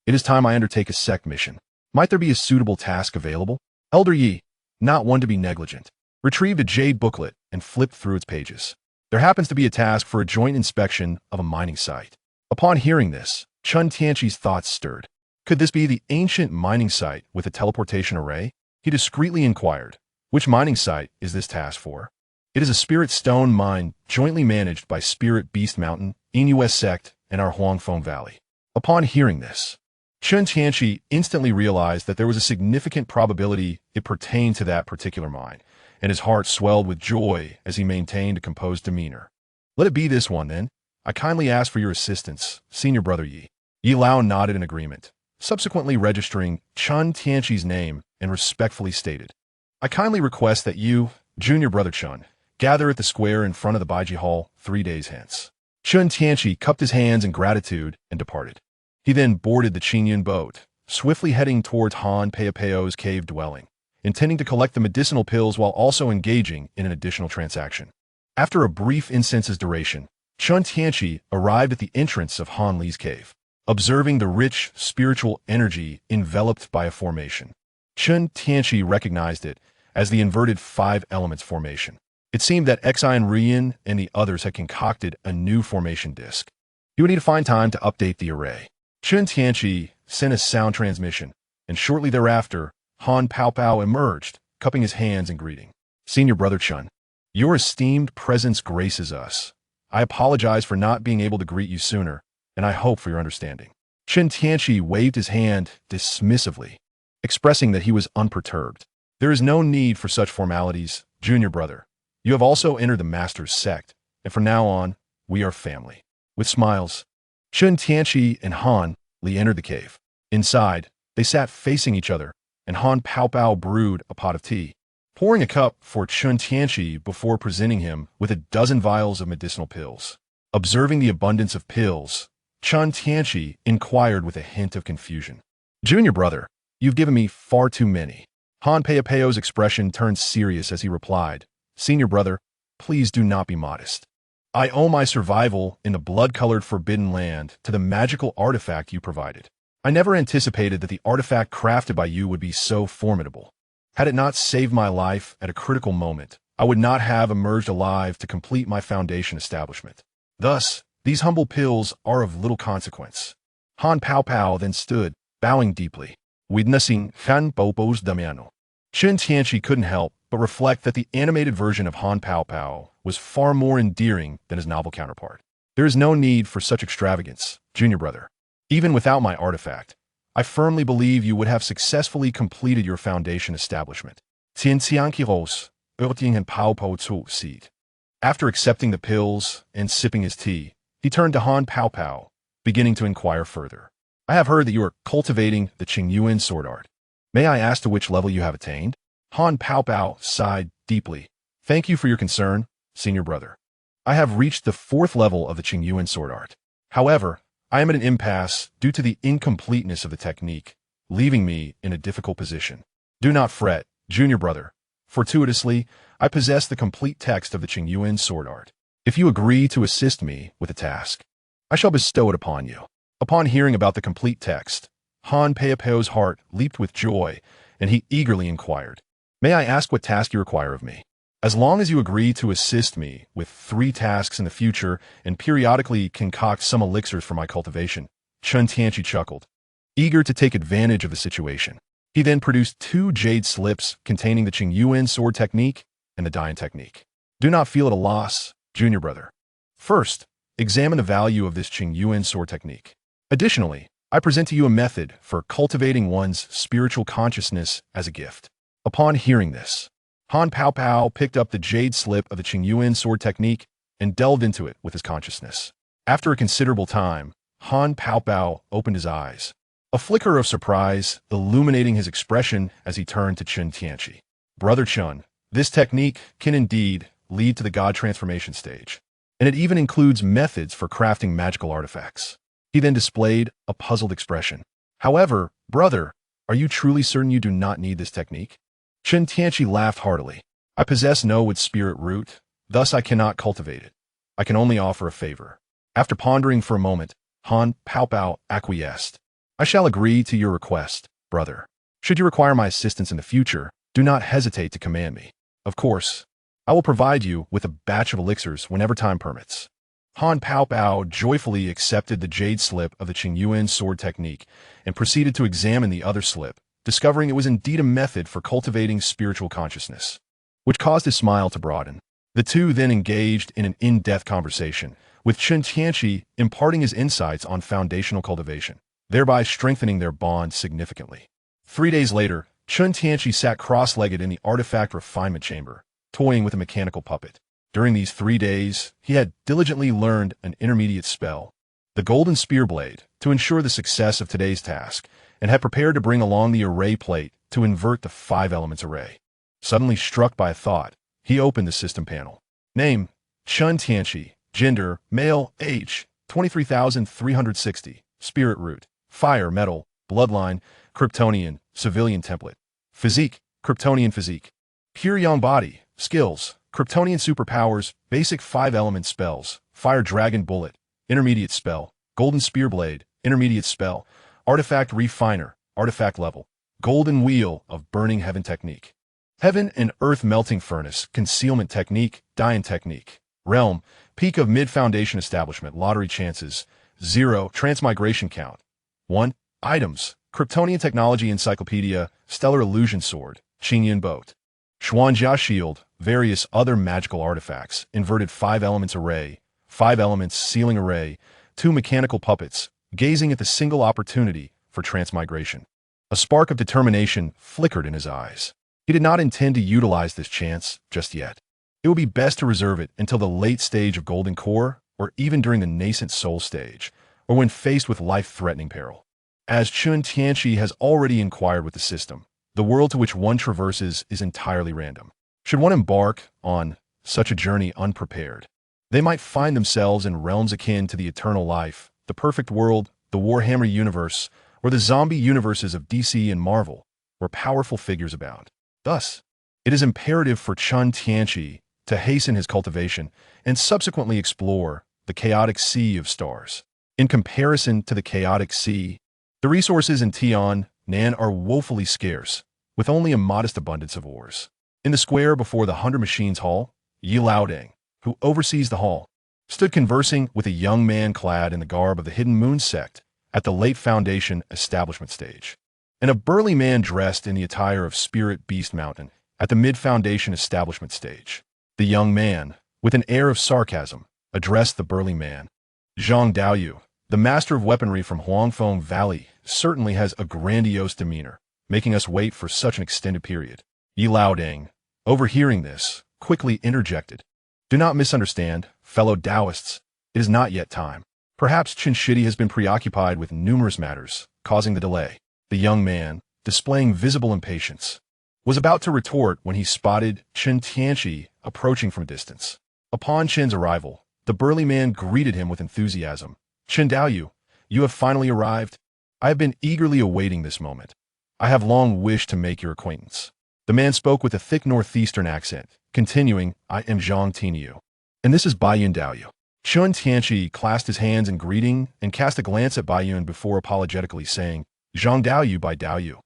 It is time I undertake a sect mission. Might there be a suitable task available?" Elder Yi, not one to be negligent, retrieved a jade booklet and flipped through its pages. There happens to be a task for a joint inspection of a mining site. Upon hearing this, Chen Tianqi's thoughts stirred. Could this be the ancient mining site with a teleportation array? He discreetly inquired, "Which mining site is this task for?" "It is a spirit stone mine jointly managed by Spirit Beast Mountain, Inus sect, and our Huangfeng Valley." Upon hearing this, Chen Tianqi instantly realized that there was a significant probability it pertained to that particular mine, and his heart swelled with joy as he maintained a composed demeanor. "Let it be this one, then. I kindly ask for your assistance, Senior Brother Yi." Yi Lao nodded in agreement, subsequently registering Chen Tianqi's name and respectfully stated, "I kindly request that you, Junior Brother Chen, gather at the square in front of the Baiji Hall 3 days hence." Chen Tianqi cupped his hands in gratitude and departed. He then boarded the Qingyun boat, swiftly heading towards Han Peopeo's cave dwelling, intending to collect the medicinal pills while also engaging in an additional transaction. After a brief incense's duration, Chen Tianqi arrived at the entrance of Han Li's cave, observing the rich spiritual energy enveloped by a formation. Chen Tianqi recognized it as the inverted 5 elements formation. It seemed that Xian Ruyan and the others had concocted a new formation disk. He would need to find time to update the array. Chen Tianqi sent a sound transmission, and shortly thereafter, Han Paopao emerged, cupping his hands in greeting. "Senior Brother Chen, your esteemed presence graces us. I apologize for not being able to greet you sooner, and I hope for your understanding." Chen Tianqi waved his hand dismissively, expressing that he was unperturbed. "There is no need for such formalities, Junior Brother. You have also entered the Master's sect, and from now on, we are family." With smiles, Chen Tianqi and Han Li entered the cave. Inside, they sat facing each other, and Han Paopao brewed a pot of tea, pouring a cup for Chen Tianqi before presenting him with a dozen vials of medicinal pills. Observing the abundance of pills, Chen Tianqi inquired with a hint of confusion, "Junior Brother, you've given me far too many." Han Peopeo's expression turned serious as he replied, "Senior Brother, please do not be modest. I owe my survival in the blood-colored Forbidden Land to the magical artifact you provided. I never anticipated that the artifact crafted by you would be so formidable. Had it not saved my life at a critical moment, I would not have emerged alive to complete my Foundation establishment. Thus, these humble pills are of little consequence." Han Paopao then stood, bowing deeply, witnessing Han Popo's Damiano. Chen Tianqi couldn't help but reflect that the animated version of Han Paopao was far more endearing than his novel counterpart. "There is no need for such extravagance, Junior Brother. Even without my artifact, I firmly believe you would have successfully completed your Foundation establishment." Chen Tianqi rose, and Paopao zu seed. After accepting the pills and sipping his tea, he turned to Han Paopao, beginning to inquire further. "I have heard that you are cultivating the Qingyuan sword art. May I ask to which level you have attained?" Han Paopao sighed deeply. "Thank you for your concern, Senior Brother. I have reached the 4th level of the Qingyuan sword art. However, I am at an impasse due to the incompleteness of the technique, leaving me in a difficult position. Do not fret, Junior Brother. Fortuitously, I possess the complete text of the Qingyuan sword art. If you agree to assist me with a task, I shall bestow it upon you." Upon hearing about the complete text, Han Peiapeo's heart leaped with joy, and he eagerly inquired, "May I ask what task you require of me?" "As long as you agree to assist me with 3 tasks in the future and periodically concoct some elixirs for my cultivation," Chen Tianqi chuckled, eager to take advantage of the situation. He then produced 2 jade slips containing the Qingyuan sword technique and the Dian technique. "Do not feel at a loss, junior brother. First, examine the value of this Qingyuan sword technique. Additionally, I present to you a method for cultivating one's spiritual consciousness as a gift." Upon hearing this, Han Paopao picked up the jade slip of the Qingyuan sword technique and delved into it with his consciousness. After a considerable time, Han Paopao opened his eyes, a flicker of surprise illuminating his expression as he turned to Chen Tianqi. "Brother Chen, this technique can indeed lead to the God transformation stage, and it even includes methods for crafting magical artifacts." He then displayed a puzzled expression. "However, brother, are you truly certain you do not need this technique?" Chen Tianqi laughed heartily. "I possess no wood spirit root, thus I cannot cultivate it. I can only offer a favor." After pondering for a moment, Han Paopao acquiesced. "I shall agree to your request, brother. Should you require my assistance in the future, do not hesitate to command me. Of course, I will provide you with a batch of elixirs whenever time permits." Han Paopao joyfully accepted the jade slip of the Qingyuan sword technique and proceeded to examine the other slip, discovering it was indeed a method for cultivating spiritual consciousness, which caused his smile to broaden. The two then engaged in an in-depth conversation, with Chen Tianqi imparting his insights on foundational cultivation, thereby strengthening their bond significantly. 3 days later, Chen Tianqi sat cross-legged in the artifact refinement chamber, toying with a mechanical puppet. During these 3 days, he had diligently learned an intermediate spell, the Golden Spear Blade, to ensure the success of today's task, and had prepared to bring along the array plate to invert the 5 elements array. Suddenly struck by a thought, he opened the system panel. Name, Chen Tianqi. Gender, male. Age, 23,360. Spirit root, fire, metal. Bloodline, Kryptonian, civilian template. Physique, Kryptonian physique. Pure young body. Skills, Kryptonian superpowers, basic 5-element spells. Fire Dragon Bullet, intermediate spell. Golden Spear Blade, intermediate spell. Artifact Refiner, artifact level. Golden Wheel of Burning Heaven technique. Heaven and Earth Melting Furnace, concealment technique. Dian technique. Realm, peak of mid-foundation establishment. Lottery chances, 0. Transmigration count, 1. Items, Kryptonian technology encyclopedia. Stellar illusion sword, Qingyuan boat. Xuanjia shield, various other magical artifacts. Inverted 5-elements array, 5 elements sealing array. 2 mechanical puppets, gazing at the single opportunity for transmigration. A spark of determination flickered in his eyes. He did not intend to utilize this chance just yet. It would be best to reserve it until the late stage of Golden Core, or even during the nascent soul stage, or when faced with life-threatening peril. As Chen Tianqi has already inquired with the system, the world to which one traverses is entirely random. Should one embark on such a journey unprepared, they might find themselves in realms akin to the eternal life, the perfect world, the Warhammer universe, or the zombie universes of DC and Marvel, where powerful figures abound. Thus, it is imperative for Chen Tianqi to hasten his cultivation and subsequently explore the chaotic sea of stars. In comparison to the chaotic sea, the resources in Tiannan are woefully scarce, with only a modest abundance of ores. In the square before the 100 Machines Hall, Yi Laoding, who oversees the hall, stood conversing with a young man clad in the garb of the Hidden Moon sect at the late Foundation establishment stage, and a burly man dressed in the attire of Spirit Beast Mountain at the mid-Foundation establishment stage. The young man, with an air of sarcasm, addressed the burly man. Zhang Daoyu, the master of weaponry from Huangfeng Valley, certainly has a grandiose demeanor, making us wait for such an extended period. Yi Laoding, overhearing this, quickly interjected. Do not misunderstand, fellow Taoists. It is not yet time. Perhaps Chen Shidi has been preoccupied with numerous matters, causing the delay. The young man, displaying visible impatience, was about to retort when he spotted Chen Tianqi approaching from a distance. Upon Chen's arrival, the burly man greeted him with enthusiasm. Chen Daoyu, you have finally arrived. I have been eagerly awaiting this moment. I have long wished to make your acquaintance. The man spoke with a thick northeastern accent, continuing, I am Zhang Tianqi. And this is Baiyun Daoyu. Chen Tianqi clasped his hands in greeting and cast a glance at Baiyun before apologetically saying, Zhang Daoyu by Daoyu.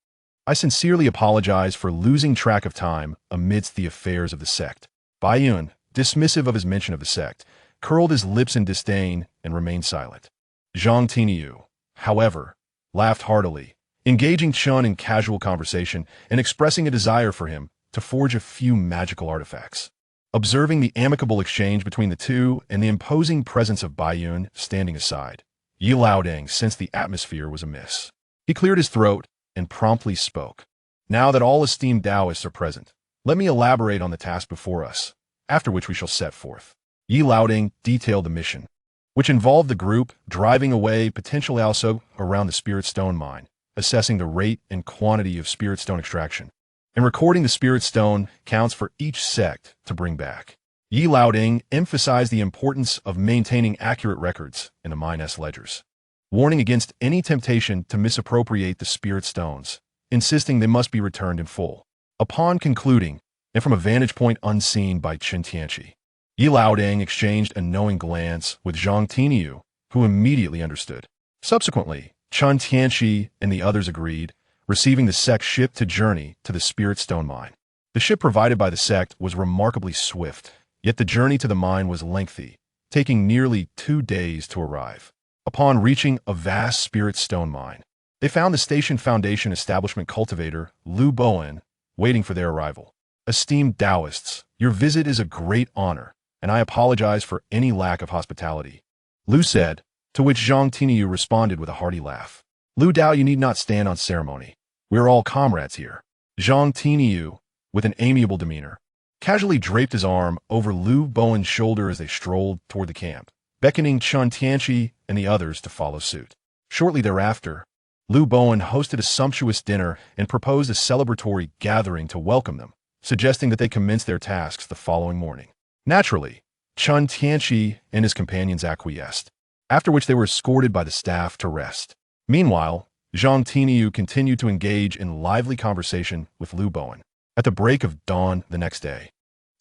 I sincerely apologize for losing track of time amidst the affairs of the sect. Baiyun, dismissive of his mention of the sect, curled his lips in disdain and remained silent. Zhang Tianqi, however, laughed heartily, engaging Chen in casual conversation and expressing a desire for him to forge a few magical artifacts. Observing the amicable exchange between the two and the imposing presence of Baiyun standing aside, Yi Laoding sensed the atmosphere was amiss. He cleared his throat and promptly spoke. Now that all esteemed Taoists are present, let me elaborate on the task before us, after which we shall set forth. Yi Laoding detailed the mission, which involved the group driving away potentially also around the Spirit Stone mine, assessing the rate and quantity of Spirit Stone extraction, and recording the Spirit Stone counts for each sect to bring back. Yi Laoding emphasized the importance of maintaining accurate records in the mine's ledgers, warning against any temptation to misappropriate the Spirit Stones, insisting they must be returned in full. Upon concluding, and from a vantage point unseen by Chen Tianqi, Yi Laoding exchanged a knowing glance with Zhang Tianqi, who immediately understood. Subsequently, Chen Tianqi and the others agreed, receiving the sect ship to journey to the Spirit Stone mine. The ship provided by the sect was remarkably swift, yet the journey to the mine was lengthy, taking nearly 2 days to arrive. Upon reaching a vast Spirit Stone mine, they found the Station Foundation establishment cultivator, Lu Bowen, waiting for their arrival. Esteemed Taoists, your visit is a great honor, and I apologize for any lack of hospitality, Lu said, to which Zhang Tianqi responded with a hearty laugh. Lu Dao, you need not stand on ceremony. We are all comrades here. Zhang Tianqi, with an amiable demeanor, casually draped his arm over Lu Bowen's shoulder as they strolled toward the camp, beckoning Chen Tianqi and the others to follow suit. Shortly thereafter, Lu Bowen hosted a sumptuous dinner and proposed a celebratory gathering to welcome them, suggesting that they commence their tasks the following morning. Naturally, Chen Tianqi and his companions acquiesced, after which they were escorted by the staff to rest. Meanwhile, Zhang Tianqi continued to engage in lively conversation with Lu Bowen. At the break of dawn the next day,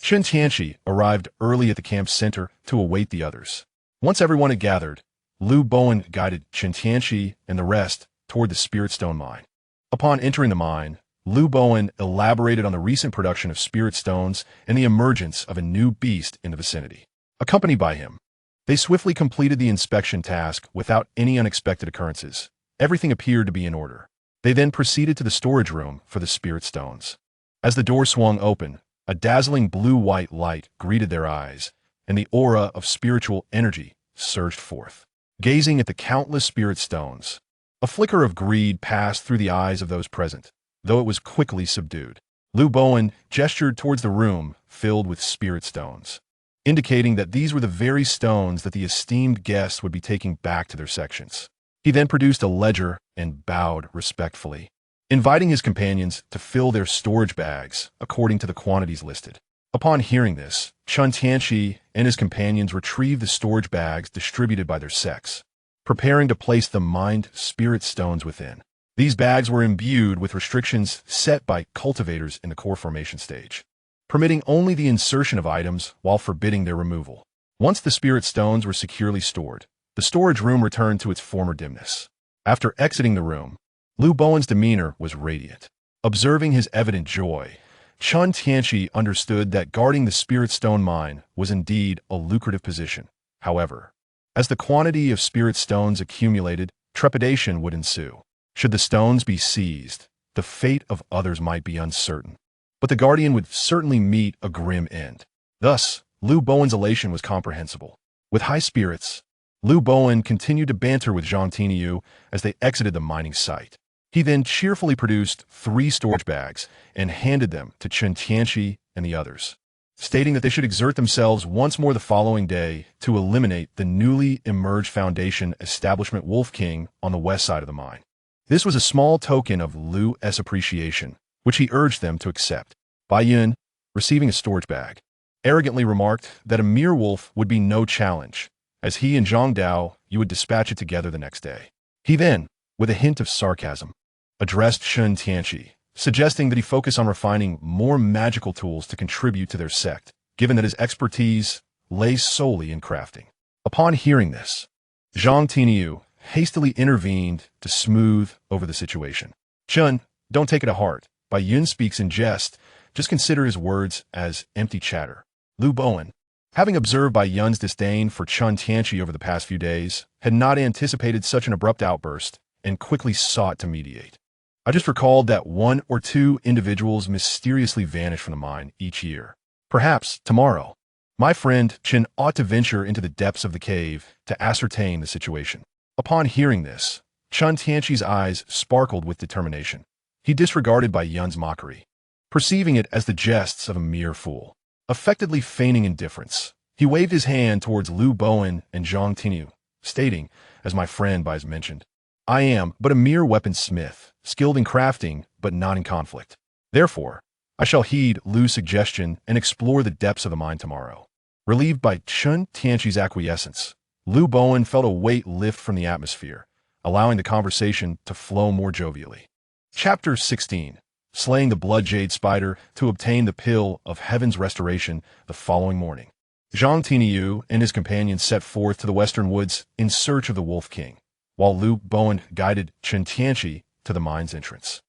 Chen Tianqi arrived early at the camp center to await the others. Once everyone had gathered, Lu Bowen guided Chen Tianqi and the rest toward the Spirit Stone mine. Upon entering the mine, Lu Bowen elaborated on the recent production of Spirit Stones and the emergence of a new beast in the vicinity. Accompanied by him, they swiftly completed the inspection task without any unexpected occurrences. Everything appeared to be in order. They then proceeded to the storage room for the Spirit Stones. As the door swung open, a dazzling blue-white light greeted their eyes, and the aura of spiritual energy surged forth. Gazing at the countless Spirit Stones, a flicker of greed passed through the eyes of those present, though it was quickly subdued. Lu Bowen gestured towards the room filled with Spirit Stones, indicating that these were the very stones that the esteemed guests would be taking back to their sections. He then produced a ledger and bowed respectfully, inviting his companions to fill their storage bags according to the quantities listed. Upon hearing this, Chen Tianqi and his companions retrieved the storage bags distributed by their sects, preparing to place the mined Spirit Stones within. These bags were imbued with restrictions set by cultivators in the core formation stage, permitting only the insertion of items while forbidding their removal. Once the Spirit Stones were securely stored, the storage room returned to its former dimness. After exiting the room, Lu Bowen's demeanor was radiant. Observing his evident joy, Chen Tianqi understood that guarding the Spirit Stone mine was indeed a lucrative position. However, as the quantity of Spirit Stones accumulated, trepidation would ensue. Should the stones be seized, the fate of others might be uncertain. But the Guardian would certainly meet a grim end. Thus, Lu Bowen's elation was comprehensible. With high spirits, Lu Bowen continued to banter with Zhang Tianqi as they exited the mining site. He then cheerfully produced 3 storage bags and handed them to Chen Tianqi and the others, stating that they should exert themselves once more the following day to eliminate the newly emerged Foundation establishment Wolf King on the west side of the mine. This was a small token of Lu's appreciation, which he urged them to accept. Baiyun, receiving a storage bag, arrogantly remarked that a mere wolf would be no challenge, as he and Zhang Dao you would dispatch it together the next day. He then, with a hint of sarcasm, addressed Chen Tianqi, suggesting that he focus on refining more magical tools to contribute to their sect, given that his expertise lay solely in crafting. Upon hearing this, Chen Tianqi hastily intervened to smooth over the situation. Chen, don't take it to heart. Bai Yun speaks in jest. Just consider his words as empty chatter. Lu Bowen, having observed Bai Yun's disdain for Chen Tianqi over the past few days, had not anticipated such an abrupt outburst and quickly sought to mediate. I just recalled that 1 or 2 individuals mysteriously vanish from the mine each year. Perhaps tomorrow, my friend Chen ought to venture into the depths of the cave to ascertain the situation. Upon hearing this, Chen Tianqi's eyes sparkled with determination. He disregarded Bai Yun's mockery, perceiving it as the jests of a mere fool. Affectedly feigning indifference, he waved his hand towards Lu Bowen and Chen Tianqi, stating, as my friend Bai mentioned, I am but a mere weaponsmith, skilled in crafting, but not in conflict. Therefore, I shall heed Lu's suggestion and explore the depths of the mine tomorrow. Relieved by Chen Tianqi's acquiescence, Lu Bowen felt a weight lift from the atmosphere, allowing the conversation to flow more jovially. Chapter 16. Slaying the Blood Jade Spider to obtain the Pill of Heaven's Restoration the following morning. Chen Tianqi and his companions set forth to the western woods in search of the Wolf King, while Lu Bowen guided Chen Tianqi to the mine's entrance.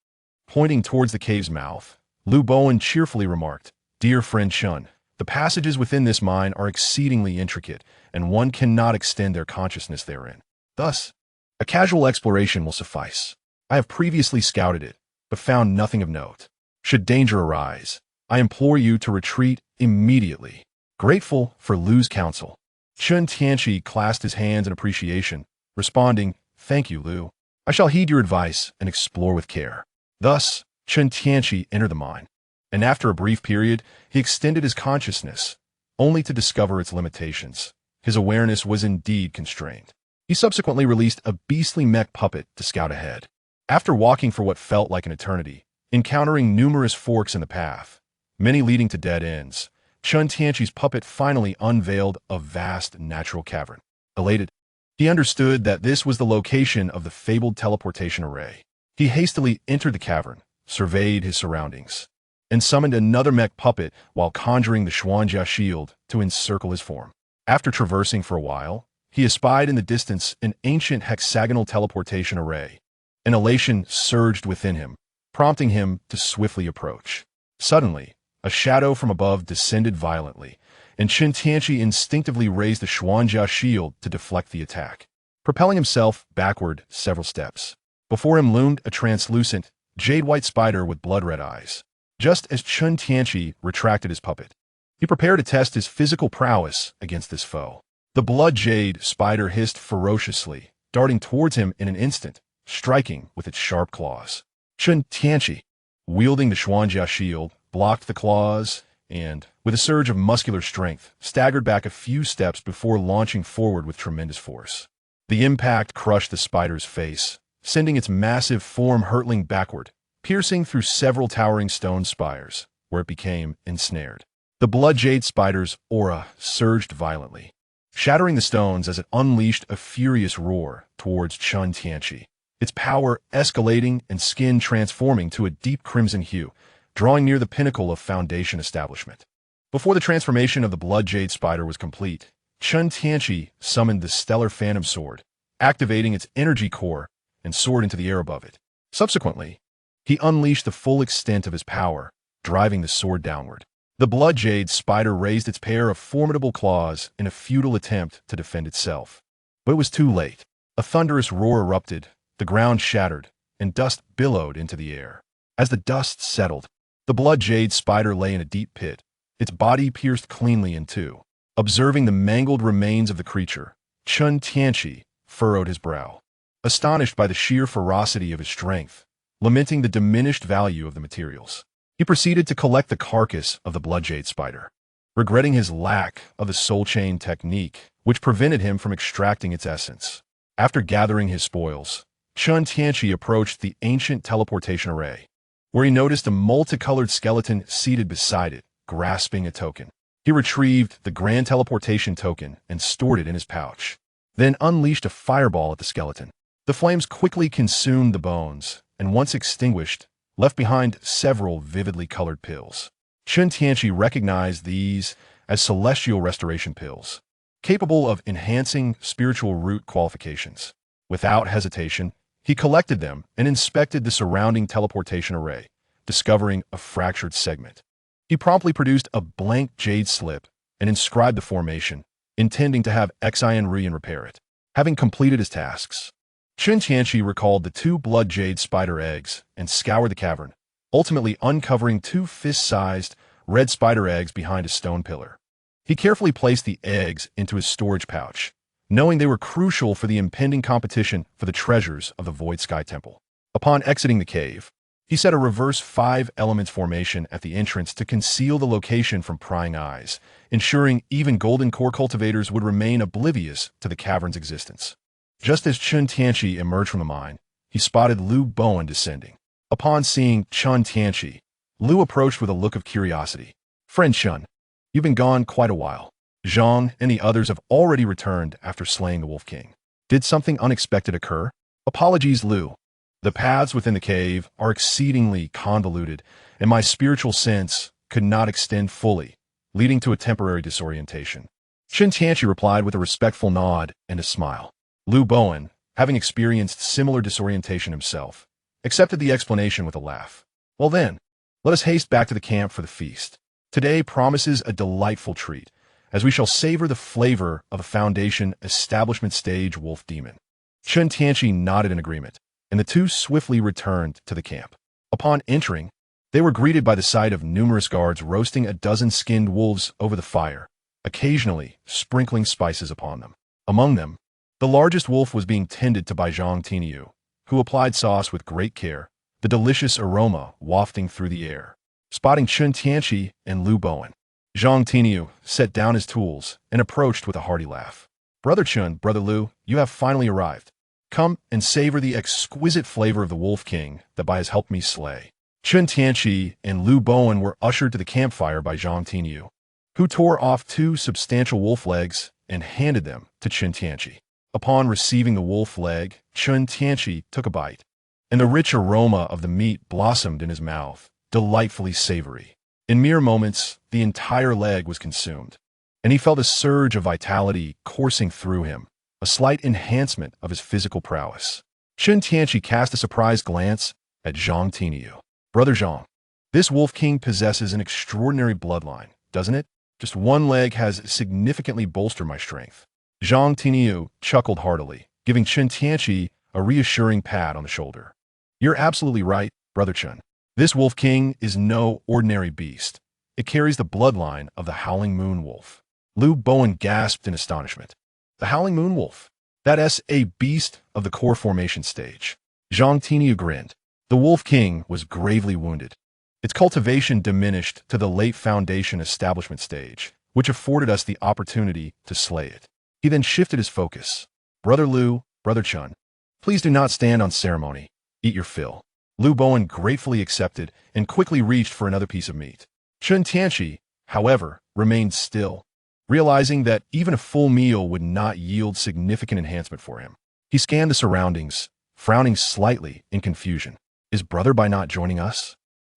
Pointing towards the cave's mouth, Lu Bowen cheerfully remarked, Dear friend Chen, the passages within this mine are exceedingly intricate, and one cannot extend their consciousness therein. Thus, a casual exploration will suffice. I have previously scouted it, but found nothing of note. Should danger arise, I implore you to retreat immediately. Grateful for Lu's counsel, Chen Tianqi clasped his hands in appreciation, responding, Thank you, Lu. I shall heed your advice and explore with care. Thus, Chen Tianqi entered the mine, and after a brief period, he extended his consciousness, only to discover its limitations. His awareness was indeed constrained. He subsequently released a beastly mech puppet to scout ahead. After walking for what felt like an eternity, encountering numerous forks in the path, many leading to dead ends, Chen Tianqi's puppet finally unveiled a vast natural cavern. Elated, he understood that this was the location of the fabled teleportation array. He hastily entered the cavern, surveyed his surroundings, and summoned another mech puppet while conjuring the Xuanjia shield to encircle his form. After traversing for a while, he espied in the distance an ancient hexagonal teleportation array. An elation surged within him, prompting him to swiftly approach. Suddenly, a shadow from above descended violently, and Chen Tianqi instinctively raised the Xuanjia shield to deflect the attack, propelling himself backward several steps. Before him loomed a translucent, jade-white spider with blood-red eyes. Just as Chen Tianqi retracted his puppet, he prepared to test his physical prowess against this foe. The blood jade spider hissed ferociously, darting towards him in an instant, striking with its sharp claws. Chen Tianqi, wielding the Xuanjia shield, blocked the claws and, with a surge of muscular strength, staggered back a few steps before launching forward with tremendous force. The impact crushed the spider's face, sending its massive form hurtling backward, piercing through several towering stone spires, where it became ensnared. The blood jade spider's aura surged violently, shattering the stones as it unleashed a furious roar towards Chen Tianqi, its power escalating and skin transforming to a deep crimson hue, drawing near the pinnacle of Foundation establishment. Before the transformation of the blood jade spider was complete, Chen Tianqi summoned the stellar phantom sword, activating its energy core and soared into the air above it. Subsequently, he unleashed the full extent of his power, driving the sword downward. The blood jade spider raised its pair of formidable claws in a futile attempt to defend itself. But it was too late. A thunderous roar erupted, the ground shattered, and dust billowed into the air. As the dust settled, the blood jade spider lay in a deep pit, its body pierced cleanly in two. Observing the mangled remains of the creature, Chen Tianqi furrowed his brow, astonished by the sheer ferocity of his strength, lamenting the diminished value of the materials. He proceeded to collect the carcass of the blood jade spider, regretting his lack of the soul chain technique, which prevented him from extracting its essence. After gathering his spoils, Chen Tianqi approached the ancient teleportation array, where he noticed a multicolored skeleton seated beside it, grasping a token. He retrieved the grand teleportation token and stored it in his pouch, then unleashed a fireball at the skeleton. The flames quickly consumed the bones, and once extinguished, left behind several vividly colored pills. Chen Tianqi recognized these as celestial restoration pills, capable of enhancing spiritual root qualifications. Without hesitation, he collected them and inspected the surrounding teleportation array, discovering a fractured segment. He promptly produced a blank jade slip and inscribed the formation, intending to have Xian re and repair it. Having completed his tasks, Chen Tianqi recalled the 2 blood jade spider eggs and scoured the cavern, ultimately uncovering 2 fist-sized red spider eggs behind a stone pillar. He carefully placed the eggs into his storage pouch, knowing they were crucial for the impending competition for the treasures of the Void Sky Temple. Upon exiting the cave, he set a reverse 5 elements formation at the entrance to conceal the location from prying eyes, ensuring even golden core cultivators would remain oblivious to the cavern's existence. Just as Chen Tianqi emerged from the mine, he spotted Lu Bowen descending. Upon seeing Chen Tianqi, Lu approached with a look of curiosity. "Friend Chen, you've been gone quite a while. Zhang and the others have already returned after slaying the Wolf King. Did something unexpected occur?" "Apologies, Lu. The paths within the cave are exceedingly convoluted, and my spiritual sense could not extend fully, leading to a temporary disorientation." Chen Tianqi replied with a respectful nod and a smile. Lu Bowen, having experienced similar disorientation himself, accepted the explanation with a laugh. "Well then, let us haste back to the camp for the feast. Today promises a delightful treat, as we shall savor the flavor of a Foundation establishment stage wolf demon." Chen Tianqi nodded in agreement, and the two swiftly returned to the camp. Upon entering, they were greeted by the sight of numerous guards roasting a dozen skinned wolves over the fire, occasionally sprinkling spices upon them. Among them, the largest wolf was being tended to by Zhang Tinyu, who applied sauce with great care, the delicious aroma wafting through the air. Spotting Chen Tianqi and Lu Bowen, Zhang Tinyu set down his tools and approached with a hearty laugh. "Brother Chen, Brother Lu, you have finally arrived. Come and savor the exquisite flavor of the Wolf King that Bai has helped me slay." Chen Tianqi and Lu Bowen were ushered to the campfire by Zhang Tinyu, who tore off 2 substantial wolf legs and handed them to Chen Tianqi. Upon receiving the wolf leg, Chen Tianqi took a bite, and the rich aroma of the meat blossomed in his mouth, delightfully savory. In mere moments, the entire leg was consumed, and he felt a surge of vitality coursing through him, a slight enhancement of his physical prowess. Chen Tianqi cast a surprised glance at Zhang Tinyu. "Brother Zhang, this Wolf King possesses an extraordinary bloodline, doesn't it? Just one leg has significantly bolstered my strength." Zhang Tinyu chuckled heartily, giving Chen Tianqi a reassuring pat on the shoulder. "You're absolutely right, Brother Chen. This Wolf King is no ordinary beast. It carries the bloodline of the Howling Moon Wolf." Lu Bowen gasped in astonishment. "The Howling Moon Wolf? That's a beast of the core formation stage." Zhang Tinyu grinned. "The Wolf King was gravely wounded. Its cultivation diminished to the late Foundation establishment stage, which afforded us the opportunity to slay it." He then shifted his focus. "Brother Lu, Brother Chen, please do not stand on ceremony. Eat your fill." Lu Bowen gratefully accepted and quickly reached for another piece of meat. Chen Tianqi, however, remained still, realizing that even a full meal would not yield significant enhancement for him. He scanned the surroundings, frowning slightly in confusion. "Is Brother Bai not joining us?"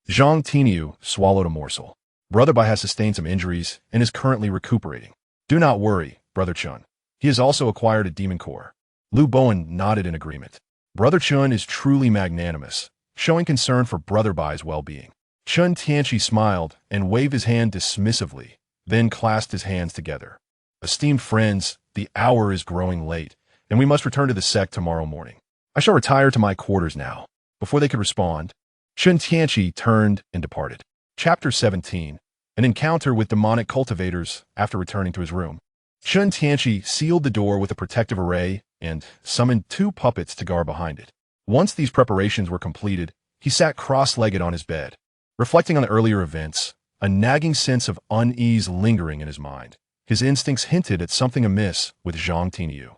Zhang Tinyu swallowed a morsel. "Brother Bai has sustained some injuries and is currently recuperating. Do not worry, Brother Chen. He has also acquired a demon core." Lu Bowen nodded in agreement. Brother Chen is truly magnanimous, showing concern for Brother Bai's well-being. Chen Tianqi smiled and waved his hand dismissively, then clasped his hands together. "Esteemed friends, the hour is growing late, and we must return to the sect tomorrow morning. I shall retire to my quarters now." Before they could respond, Chen Tianqi turned and departed. Chapter 17. An encounter with demonic cultivators after returning to his room. Chen Tianqi sealed the door with a protective array and summoned 2 puppets to guard behind it. Once these preparations were completed, he sat cross-legged on his bed, reflecting on the earlier events, a nagging sense of unease lingering in his mind. His instincts hinted at something amiss with Zhang Tinyu.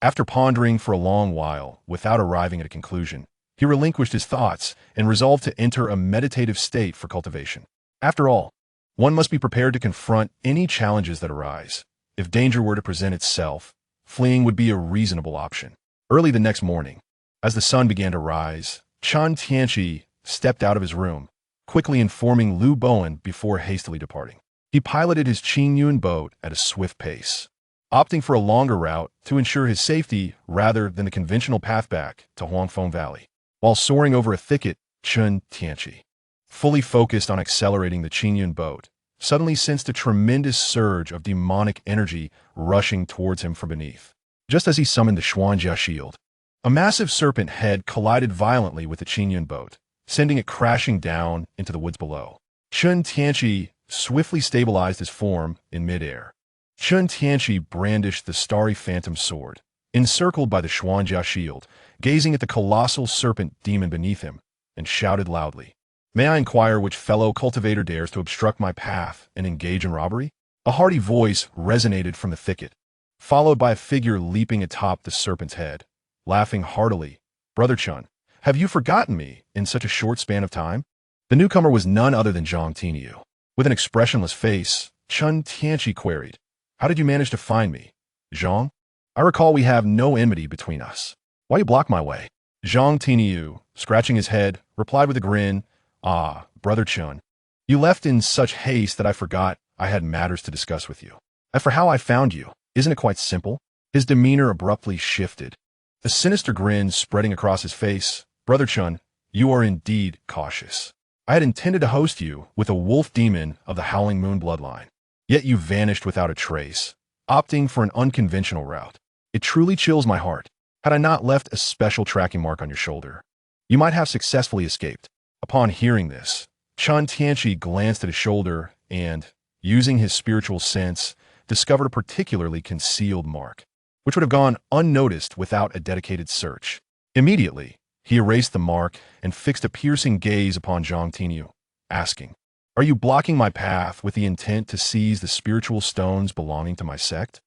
After pondering for a long while without arriving at a conclusion, he relinquished his thoughts and resolved to enter a meditative state for cultivation. After all, one must be prepared to confront any challenges that arise. If danger were to present itself, fleeing would be a reasonable option. Early the next morning, as the sun began to rise, Chen Tianqi stepped out of his room, quickly informing Liu Bowen before hastily departing. He piloted his Qingyun boat at a swift pace, opting for a longer route to ensure his safety rather than the conventional path back to Huangfeng Valley. While soaring over a thicket, Chen Tianqi, fully focused on accelerating the Qingyun boat, suddenly sensed a tremendous surge of demonic energy rushing towards him from beneath. Just as he summoned the Xuanjia shield, a massive serpent head collided violently with the Qingyun boat, sending it crashing down into the woods below. Chen Tianqi swiftly stabilized his form in midair. Chen Tianqi brandished the starry phantom sword, encircled by the Xuanjia shield, gazing at the colossal serpent demon beneath him, and shouted loudly, "May I inquire which fellow cultivator dares to obstruct my path and engage in robbery?" A hearty voice resonated from the thicket, followed by a figure leaping atop the serpent's head, laughing heartily. "Brother Chen, have you forgotten me in such a short span of time?" The newcomer was none other than Zhang Tiniu. With an expressionless face, Chen Tianqi queried, "How did you manage to find me, Zhang? I recall we have no enmity between us. Why you block my way?" Zhang Tiniu, scratching his head, replied with a grin, "Ah, Brother Chen, you left in such haste that I forgot I had matters to discuss with you. As for how I found you, isn't it quite simple?" His demeanor abruptly shifted, a sinister grin spreading across his face. "Brother Chen, you are indeed cautious. I had intended to host you with a wolf demon of the Howling Moon bloodline, yet you vanished without a trace, opting for an unconventional route. It truly chills my heart. Had I not left a special tracking mark on your shoulder, you might have successfully escaped." Upon hearing this, Chen Tianqi glanced at his shoulder and, using his spiritual sense, discovered a particularly concealed mark, which would have gone unnoticed without a dedicated search. Immediately, he erased the mark and fixed a piercing gaze upon Zhang Tiniu, asking, "Are you blocking my path with the intent to seize the spiritual stones belonging to my sect?"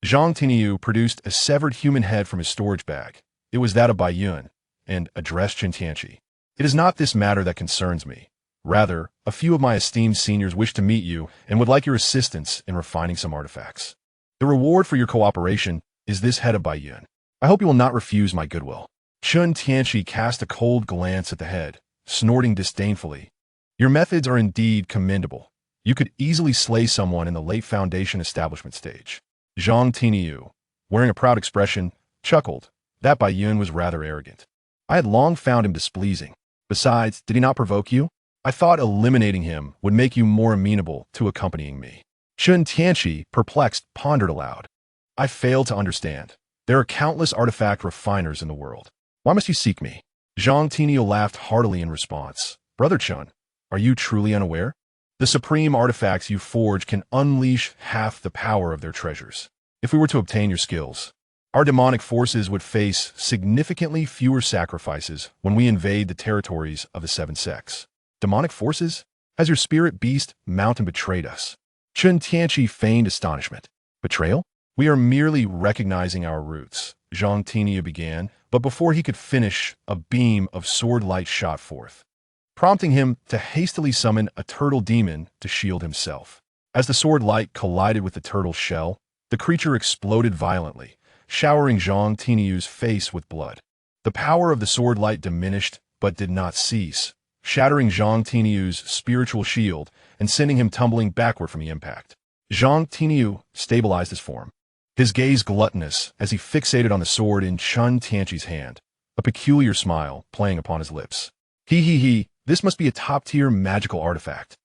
Zhang Tiniu produced a severed human head from his storage bag. It was that of Bai Yun, and addressed Chen Tianqi. "It is not this matter that concerns me. Rather, a few of my esteemed seniors wish to meet you and would like your assistance in refining some artifacts. The reward for your cooperation is this head of Bai Yun. I hope you will not refuse my goodwill." Chen Tianqi cast a cold glance at the head, snorting disdainfully. "Your methods are indeed commendable. You could easily slay someone in the late Foundation establishment stage." Zhang Tiniu, wearing a proud expression, chuckled. That Bai Yun was rather arrogant. I had long found him displeasing. Besides, did he not provoke you? I thought eliminating him would make you more amenable to accompanying me. Chen Tianqi, perplexed, pondered aloud. "I fail to understand. There are countless artifact refiners in the world. Why must you seek me?" Zhang Tiniu laughed heartily in response. "Brother Chen, are you truly unaware? The supreme artifacts you forge can unleash half the power of their treasures. If we were to obtain your skills, our demonic forces would face significantly fewer sacrifices when we invade the territories of the 7 sects. Demonic forces? Has your spirit beast mountain betrayed us?" Chen Tianqi feigned astonishment. "Betrayal? We are merely recognizing our roots," Zhang Tiniu began, but before he could finish, a beam of sword light shot forth, prompting him to hastily summon a turtle demon to shield himself. As the sword light collided with the turtle's shell, the creature exploded violently, showering Zhang Tiniu's face with blood. The power of the sword light diminished but did not cease, shattering Zhang Tiniu's spiritual shield and sending him tumbling backward from the impact. Zhang Tiniu stabilized his form, his gaze gluttonous as he fixated on the sword in Chen Tianqi's hand, a peculiar smile playing upon his lips. He, this must be a top-tier magical artifact.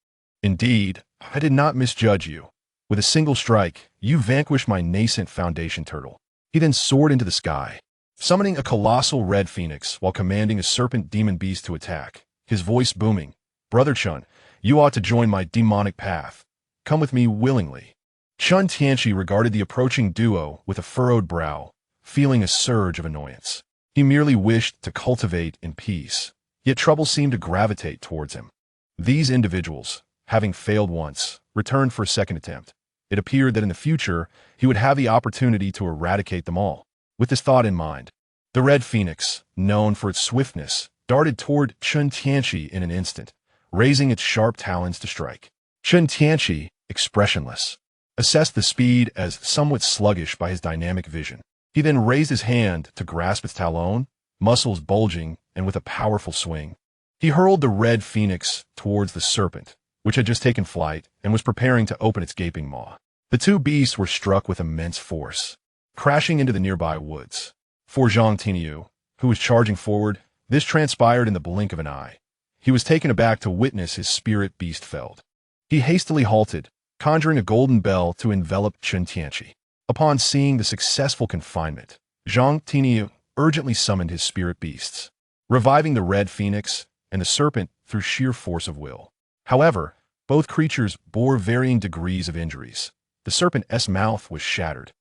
Indeed, I did not misjudge you. With a single strike, you vanquished my nascent Foundation turtle." He then soared into the sky, summoning a colossal red phoenix while commanding a serpent demon beast to attack, his voice booming. "Brother Chen, you ought to join my demonic path. Come with me willingly." Chen Tianqi regarded the approaching duo with a furrowed brow, feeling a surge of annoyance. He merely wished to cultivate in peace, yet trouble seemed to gravitate towards him. These individuals, having failed once, returned for a second attempt. It appeared that in the future, he would have the opportunity to eradicate them all. With this thought in mind, the red phoenix, known for its swiftness, darted toward Chen Tianqi in an instant, raising its sharp talons to strike. Chen Tianqi, expressionless, assessed the speed as somewhat sluggish by his dynamic vision. He then raised his hand to grasp its talon, muscles bulging, and with a powerful swing, He hurled the red phoenix towards the serpent, which had just taken flight and was preparing to open its gaping maw. The two beasts were struck with immense force, crashing into the nearby woods. For Zhang Tianyu, who was charging forward, this transpired in the blink of an eye. He was taken aback to witness his spirit beast felled. He hastily halted, conjuring a golden bell to envelop Chen Tianqi. Upon seeing the successful confinement, Zhang Tianyu urgently summoned his spirit beasts, reviving the red phoenix and the serpent through sheer force of will. However, both creatures bore varying degrees of injuries. The serpent's mouth was shattered,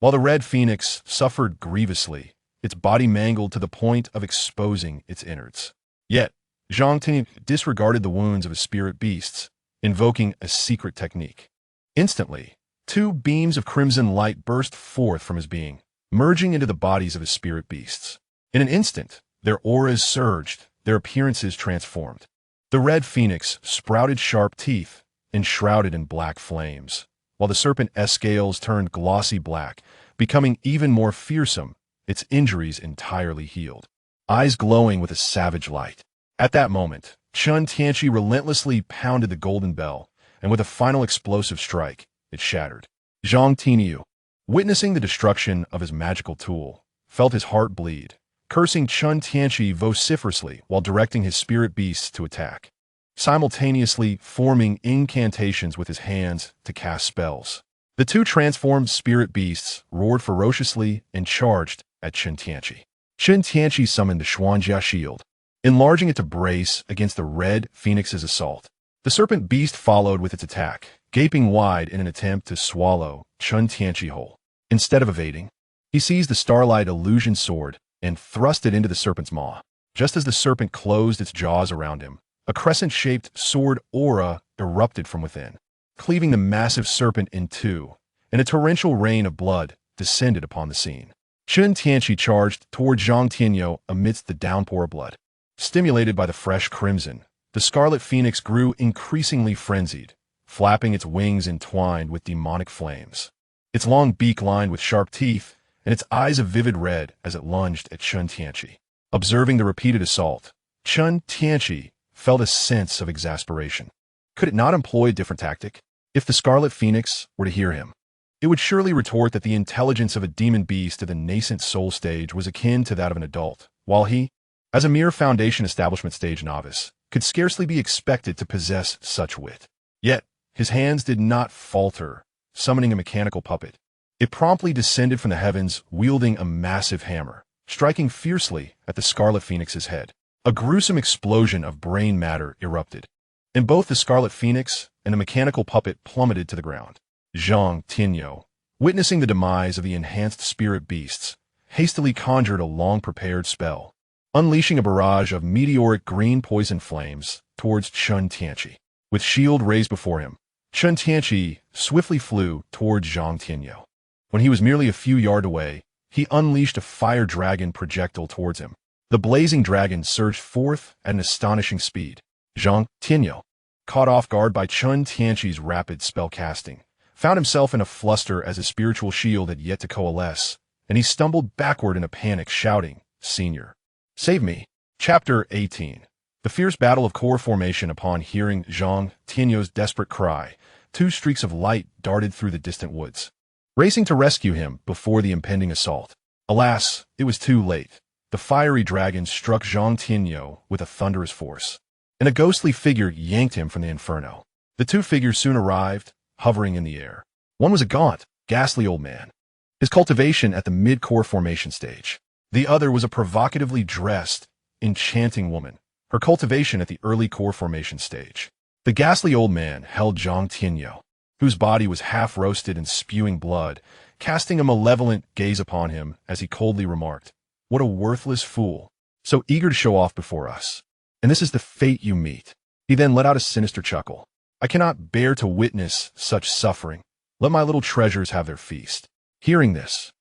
while the red phoenix suffered grievously, its body mangled to the point of exposing its innards. Yet, Zhang Tianyu disregarded the wounds of his spirit beasts, invoking a secret technique. Instantly, two beams of crimson light burst forth from his being, merging into the bodies of his spirit beasts. In an instant, their auras surged, their appearances transformed. The red phoenix sprouted sharp teeth, enshrouded in black flames, while the serpent's scales turned glossy black, becoming even more fearsome, its injuries entirely healed, eyes glowing with a savage light. At that moment, Chen Tianqi relentlessly pounded the golden bell, and with a final explosive strike, it shattered. Zhang Tianyu, witnessing the destruction of his magical tool, felt his heart bleed, cursing Chen Tianqi vociferously while directing his spirit beasts to attack, simultaneously forming incantations with his hands to cast spells. The two transformed spirit beasts roared ferociously and charged at Chen Tianqi. Chen Tianqi summoned the Xuanjia shield, enlarging it to brace against the red phoenix's assault. The serpent beast followed with its attack, gaping wide in an attempt to swallow Chen Tianqi whole. Instead of evading, he seized the starlight illusion sword and thrust it into the serpent's maw. Just as the serpent closed its jaws around him, a crescent-shaped sword aura erupted from within, cleaving the massive serpent in two, and a torrential rain of blood descended upon the scene. Chen Tianqi charged toward Zhang Tianyu amidst the downpour of blood. Stimulated by the fresh crimson, the scarlet phoenix grew increasingly frenzied, flapping its wings entwined with demonic flames, its long beak lined with sharp teeth, and its eyes a vivid red as it lunged at Chen Tianqi. Observing the repeated assault, Chen Tianqi felt a sense of exasperation. Could it not employ a different tactic? If the scarlet phoenix were to hear him, it would surely retort that the intelligence of a demon beast at the nascent soul stage was akin to that of an adult, while he, as a mere foundation establishment stage novice, could scarcely be expected to possess such wit. Yet, his hands did not falter, summoning a mechanical puppet. It promptly descended from the heavens, wielding a massive hammer, striking fiercely at the scarlet phoenix's head. A gruesome explosion of brain matter erupted, and both the scarlet phoenix and the mechanical puppet plummeted to the ground. Zhang Tianyu, witnessing the demise of the enhanced spirit beasts, hastily conjured a long-prepared spell, unleashing a barrage of meteoric green poison flames towards Chen Tianqi. With shield raised before him, Chen Tianqi swiftly flew towards Zhang Tianyu. When he was merely a few yards away, he unleashed a fire dragon projectile towards him. The blazing dragon surged forth at an astonishing speed. Zhang Tianyu, caught off guard by Chen Tianqi's rapid spell casting, found himself in a fluster as his spiritual shield had yet to coalesce, and he stumbled backward in a panic, shouting, "Senior, save me." Chapter 18. The fierce battle of core formation. Upon hearing Zhang Tianyu's desperate cry, two streaks of light darted through the distant woods, racing to rescue him before the impending assault. Alas, it was too late. The fiery dragon struck Zhang Tianyu with a thunderous force, and a ghostly figure yanked him from the inferno. The two figures soon arrived, hovering in the air. One was a gaunt, ghastly old man, his cultivation at the mid-core formation stage. The other was a provocatively dressed, enchanting woman, her cultivation at the early core formation stage. The ghastly old man held Zhang Tianyu, whose body was half-roasted and spewing blood, casting a malevolent gaze upon him as he coldly remarked, "What a worthless fool, so eager to show off before us. And this is the fate you meet." He then let out a sinister chuckle. "I cannot bear to witness such suffering. Let my little treasures have their feast." Hearing this,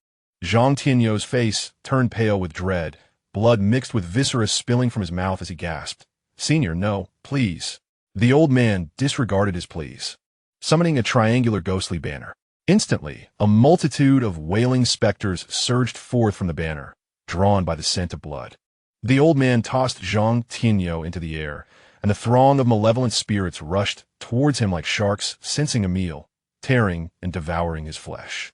Zhang Tianyu's face turned pale with dread, blood mixed with viscera spilling from his mouth as he gasped, "Senior, no, please." The old man disregarded his pleas, summoning a triangular ghostly banner. Instantly, a multitude of wailing specters surged forth from the banner, drawn by the scent of blood. The old man tossed Chen Tianqi into the air, and the throng of malevolent spirits rushed towards him like sharks sensing a meal, tearing and devouring his flesh.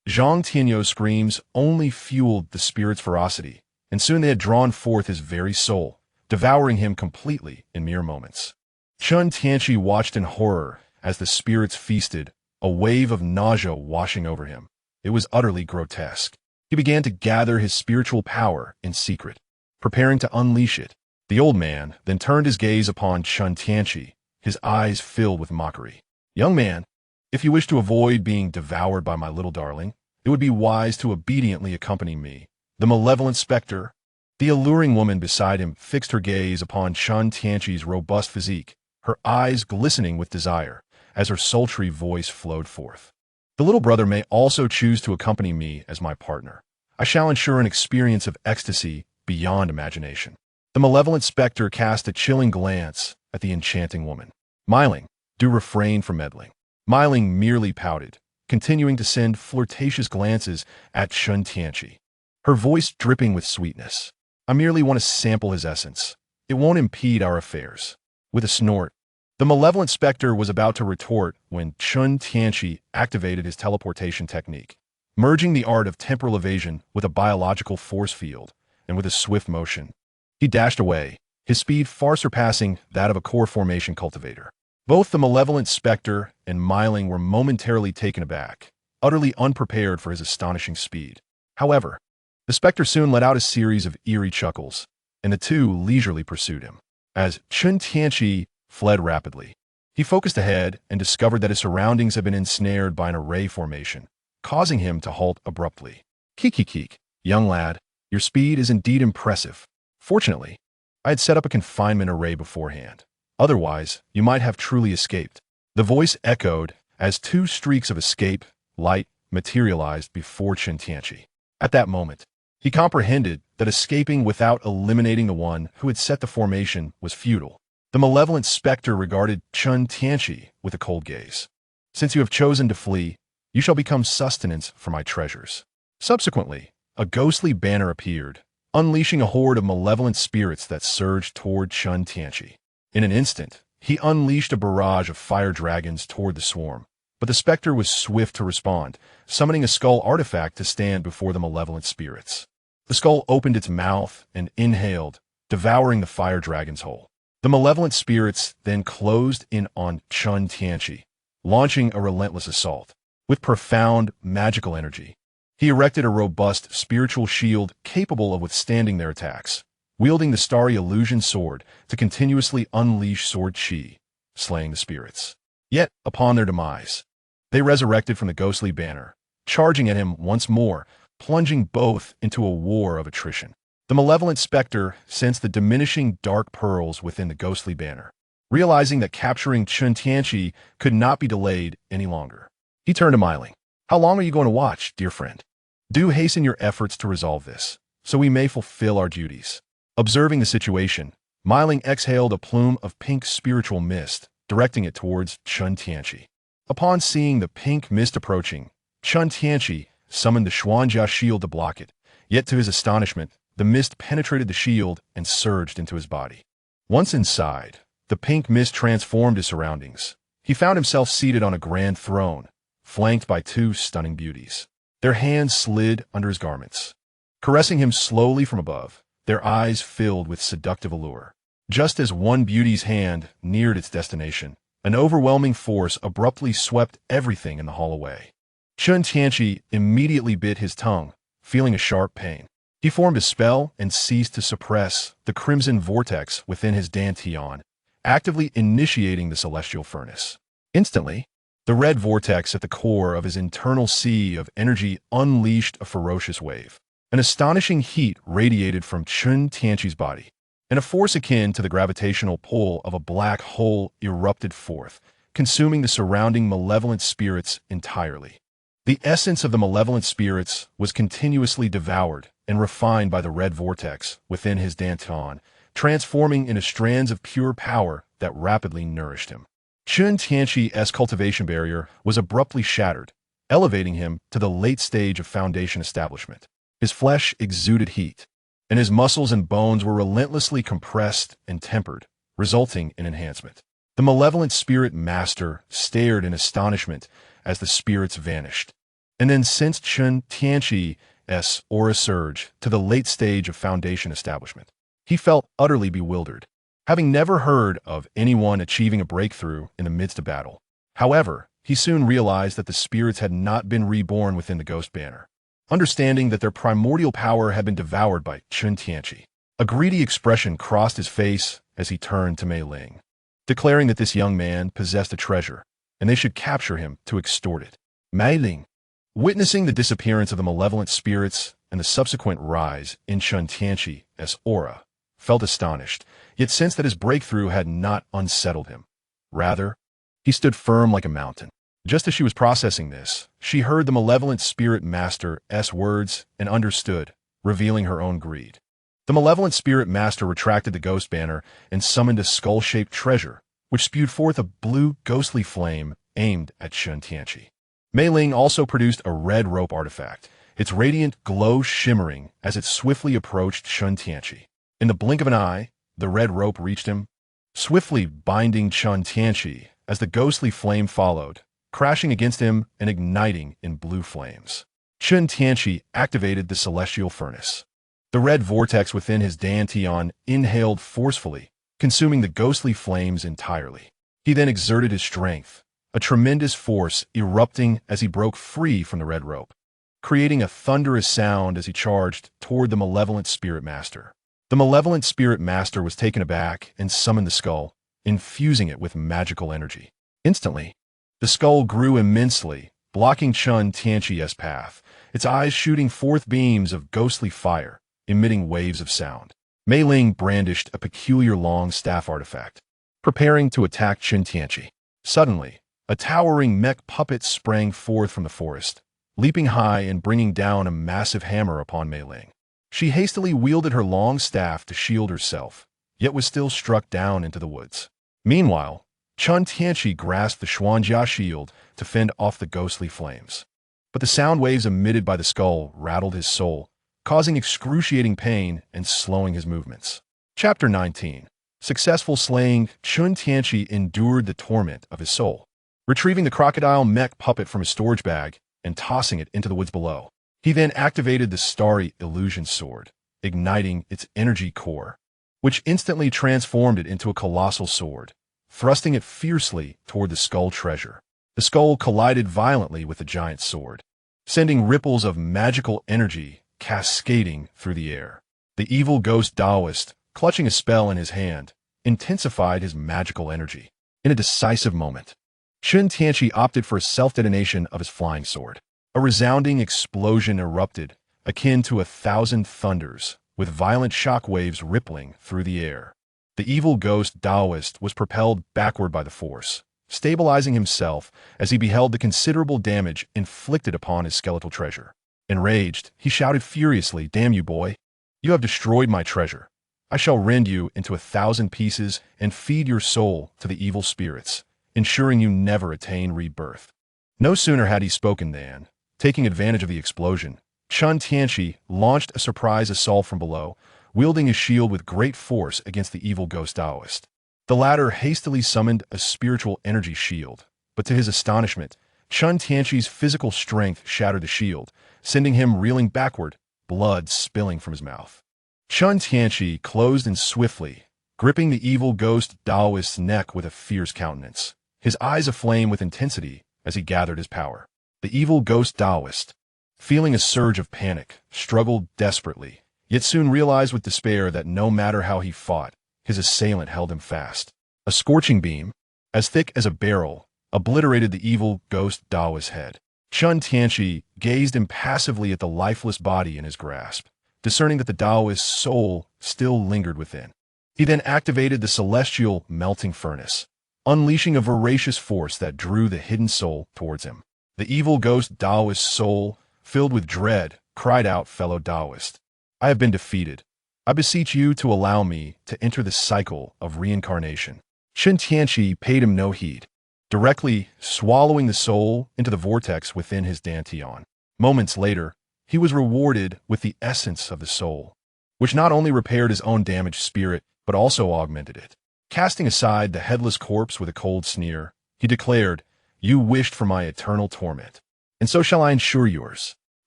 Chen Tianqi's screams only fueled the spirit's ferocity, and soon they had drawn forth his very soul, devouring him completely in mere moments. Chen Tianqi watched in horror as the spirits feasted, a wave of nausea washing over him. It was utterly grotesque. He began to gather his spiritual power in secret, preparing to unleash it. The old man then turned his gaze upon Chen Tianqi, his eyes filled with mockery. "Young man, if you wish to avoid being devoured by my little darling, it would be wise to obediently accompany me." The malevolent specter, the alluring woman beside him, fixed her gaze upon Chen Tianqi's robust physique, her eyes glistening with desire as her sultry voice flowed forth. "The little brother may also choose to accompany me as my partner. I shall ensure an experience of ecstasy beyond imagination." The malevolent specter cast a chilling glance at the enchanting woman. "Myling, do refrain from meddling." Myling merely pouted, continuing to send flirtatious glances at Chen Tianqi, her voice dripping with sweetness. "I merely want to sample his essence. It won't impede our affairs." With a snort, the malevolent specter was about to retort when Chen Tianqi activated his teleportation technique, merging the art of temporal evasion with a biological force field, and with a swift motion, he dashed away, his speed far surpassing that of a core formation cultivator. Both the malevolent specter and Myling were momentarily taken aback, utterly unprepared for his astonishing speed. However, the specter soon let out a series of eerie chuckles, and the two leisurely pursued him. As Chen Tianqi fled rapidly, he focused ahead and discovered that his surroundings had been ensnared by an array formation, causing him to halt abruptly. "Keek, young lad, your speed is indeed impressive. Fortunately, I had set up a confinement array beforehand. Otherwise, you might have truly escaped." The voice echoed as two streaks of escape light materialized before Chen Tianqi. At that moment, he comprehended that escaping without eliminating the one who had set the formation was futile. The malevolent specter regarded Chen Tianqi with a cold gaze. "Since you have chosen to flee, you shall become sustenance for my treasures." Subsequently, a ghostly banner appeared, unleashing a horde of malevolent spirits that surged toward Chen Tianqi. In an instant, he unleashed a barrage of fire dragons toward the swarm, but the specter was swift to respond, summoning a skull artifact to stand before the malevolent spirits. The skull opened its mouth and inhaled, devouring the fire dragon's whole. The malevolent spirits then closed in on Chen Tianqi, launching a relentless assault. With profound magical energy, he erected a robust spiritual shield capable of withstanding their attacks, wielding the starry illusion sword to continuously unleash sword chi, slaying the spirits. Yet, upon their demise, they resurrected from the ghostly banner, charging at him once more, plunging both into a war of attrition. The malevolent specter sensed the diminishing dark pearls within the ghostly banner, realizing that capturing Chen Tianqi could not be delayed any longer. He turned to Myling. "How long are you going to watch, dear friend? Do hasten your efforts to resolve this, so we may fulfill our duties." Observing the situation, Myling exhaled a plume of pink spiritual mist, directing it towards Chen Tianqi. Upon seeing the pink mist approaching, Chen Tianqi summoned the Xuanjia shield to block it, yet to his astonishment, the mist penetrated the shield and surged into his body. Once inside, the pink mist transformed his surroundings. He found himself seated on a grand throne, flanked by two stunning beauties. Their hands slid under his garments, caressing him slowly from above, their eyes filled with seductive allure. Just as one beauty's hand neared its destination, an overwhelming force abruptly swept everything in the hall away. Chen Tianqi immediately bit his tongue, feeling a sharp pain. He formed a spell and ceased to suppress the crimson vortex within his dantian, actively initiating the celestial furnace. Instantly, the red vortex at the core of his internal sea of energy unleashed a ferocious wave. An astonishing heat radiated from Chen Tianqi's body, and a force akin to the gravitational pull of a black hole erupted forth, consuming the surrounding malevolent spirits entirely. The essence of the malevolent spirits was continuously devoured and refined by the red vortex within his dantian, transforming into strands of pure power that rapidly nourished him. Chen Tianqi's cultivation barrier was abruptly shattered, elevating him to the late stage of foundation establishment. His flesh exuded heat, and his muscles and bones were relentlessly compressed and tempered, resulting in enhancement. The malevolent spirit master stared in astonishment as the spirits vanished, and then sensed Chen Tianqi's aura surge to the late stage of Foundation establishment. He felt utterly bewildered, having never heard of anyone achieving a breakthrough in the midst of battle. However, he soon realized that the spirits had not been reborn within the Ghost Banner, understanding that their primordial power had been devoured by Chen Tianqi. A greedy expression crossed his face as he turned to Mei Ling, declaring that this young man possessed a treasure, and they should capture him to extort it. Mei Ling, witnessing the disappearance of the malevolent spirits and the subsequent rise in Chen Tianqi's aura, felt astonished, yet sensed that his breakthrough had not unsettled him. Rather, he stood firm like a mountain. Just as she was processing this, she heard the malevolent spirit master's words and understood, revealing her own greed. The malevolent spirit master retracted the ghost banner and summoned a skull-shaped treasure, which spewed forth a blue, ghostly flame aimed at Chen Tianqi. Mei Ling also produced a red rope artifact, its radiant glow shimmering as it swiftly approached Chen Tianqi. In the blink of an eye, the red rope reached him, swiftly binding Chen Tianqi as the ghostly flame followed, crashing against him and igniting in blue flames. Chen Tianqi activated the celestial furnace. The red vortex within his dantian inhaled forcefully, consuming the ghostly flames entirely. He then exerted his strength, a tremendous force erupting as he broke free from the red rope, creating a thunderous sound as he charged toward the malevolent spirit master. The malevolent spirit master was taken aback and summoned the skull, infusing it with magical energy. Instantly, the skull grew immensely, blocking Chen Tianqi's path, its eyes shooting forth beams of ghostly fire, emitting waves of sound. Mei Ling brandished a peculiar long staff artifact, preparing to attack Chen Tianqi. Suddenly, a towering mech puppet sprang forth from the forest, leaping high and bringing down a massive hammer upon Mei Ling. She hastily wielded her long staff to shield herself, yet was still struck down into the woods. Meanwhile, Chen Tianqi grasped the Xuanjia shield to fend off the ghostly flames. But the sound waves emitted by the skull rattled his soul, causing excruciating pain and slowing his movements. Chapter 19. Successful slaying, Chen Tianqi endured the torment of his soul, retrieving the crocodile mech puppet from his storage bag and tossing it into the woods below. He then activated the starry illusion sword, igniting its energy core, which instantly transformed it into a colossal sword, thrusting it fiercely toward the skull treasure. The skull collided violently with the giant sword, sending ripples of magical energy cascading through the air. The evil ghost Taoist, clutching a spell in his hand, intensified his magical energy. In a decisive moment, Chen Tianqi opted for a self-detonation of his flying sword. A resounding explosion erupted, akin to 1,000 thunders, with violent shock waves rippling through the air. The evil ghost Taoist was propelled backward by the force, stabilizing himself as he beheld the considerable damage inflicted upon his skeletal treasure. Enraged, he shouted furiously, "Damn you, boy! You have destroyed my treasure. I shall rend you into 1,000 pieces and feed your soul to the evil spirits, ensuring you never attain rebirth." No sooner had he spoken than, taking advantage of the explosion, Chen Tianqi launched a surprise assault from below, wielding his shield with great force against the evil ghost Taoist. The latter hastily summoned a spiritual energy shield, but to his astonishment, Chen Tianqi's physical strength shattered the shield, sending him reeling backward, blood spilling from his mouth. Chen Tianqi closed in swiftly, gripping the evil ghost Taoist's neck with a fierce countenance, his eyes aflame with intensity as he gathered his power. The evil ghost Taoist, feeling a surge of panic, struggled desperately, yet soon realized with despair that no matter how he fought, his assailant held him fast. A scorching beam, as thick as a barrel, obliterated the evil ghost Taoist's head. Chen Tianqi gazed impassively at the lifeless body in his grasp, discerning that the Taoist's soul still lingered within. He then activated the celestial melting furnace, unleashing a voracious force that drew the hidden soul towards him. The evil ghost Taoist's soul, filled with dread, cried out, "Fellow Taoist, I have been defeated. I beseech you to allow me to enter the cycle of reincarnation." Chen Tianqi paid him no heed, directly swallowing the soul into the vortex within his dantian. Moments later, he was rewarded with the essence of the soul, which not only repaired his own damaged spirit, but also augmented it. Casting aside the headless corpse with a cold sneer, he declared, "You wished for my eternal torment, and so shall I ensure yours."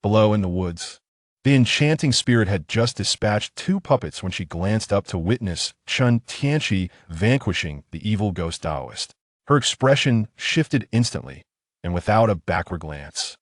Below in the woods, the enchanting spirit had just dispatched 2 puppets when she glanced up to witness Chen Tianqi vanquishing the evil ghost Taoist. Her expression shifted instantly, and without a backward glance,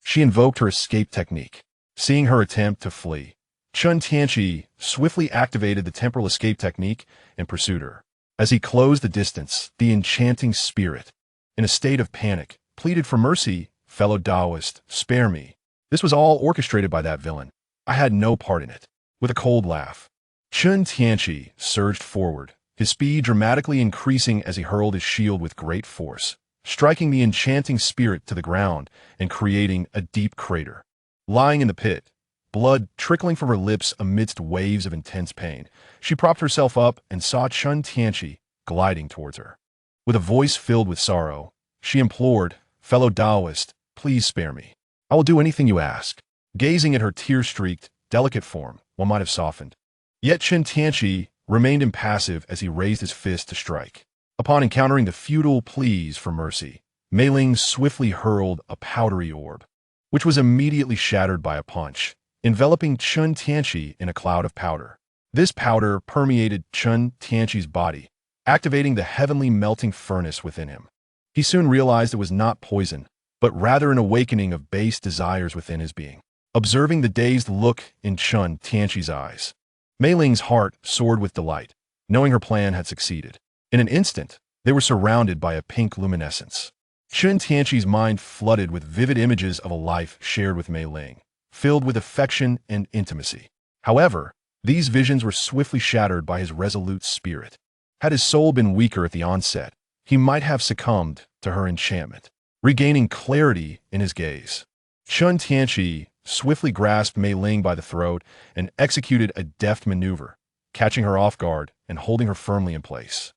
she invoked her escape technique. Seeing her attempt to flee, Chen Tianqi swiftly activated the temporal escape technique and pursued her. As he closed the distance, the enchanting spirit, in a state of panic, pleaded for mercy. "Fellow Taoist, spare me. This was all orchestrated by that villain. I had no part in it." With a cold laugh, Chen Tianqi surged forward, his speed dramatically increasing as he hurled his shield with great force, striking the enchanting spirit to the ground and creating a deep crater. Lying in the pit, blood trickling from her lips amidst waves of intense pain, she propped herself up and saw Chen Tianqi gliding towards her. With a voice filled with sorrow, she implored, "Fellow Taoist, please spare me. I will do anything you ask." Gazing at her tear-streaked, delicate form, one might have softened. Yet Chen Tianqi remained impassive as he raised his fist to strike. Upon encountering the futile pleas for mercy, Mei Ling swiftly hurled a powdery orb, which was immediately shattered by a punch, enveloping Chen Tianqi in a cloud of powder. This powder permeated Chen Tianqi's body, activating the heavenly melting furnace within him. He soon realized it was not poison, but rather an awakening of base desires within his being. Observing the dazed look in Chen Tianqi's eyes, Mei Ling's heart soared with delight, knowing her plan had succeeded. In an instant, they were surrounded by a pink luminescence. Chen Tianqi's mind flooded with vivid images of a life shared with Mei Ling, filled with affection and intimacy. However, these visions were swiftly shattered by his resolute spirit. Had his soul been weaker at the onset, he might have succumbed to her enchantment. Regaining clarity in his gaze, Chen Tianqi swiftly grasped Mei Ling by the throat and executed a deft maneuver, catching her off guard and holding her firmly in place.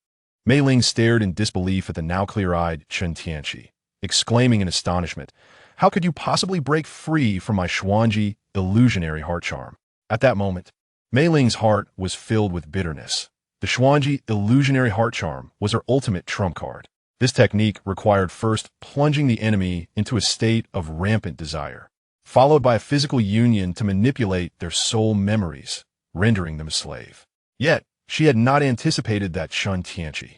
Mei Ling stared in disbelief at the now clear-eyed Chen Tianqi, exclaiming in astonishment, "How could you possibly break free from my Xuanji illusionary heart charm?" At that moment, Mei Ling's heart was filled with bitterness. The Xuanji illusionary heart charm was her ultimate trump card. This technique required first plunging the enemy into a state of rampant desire, followed by a physical union to manipulate their soul memories, rendering them a slave. Yet, she had not anticipated that Chen Tianqi,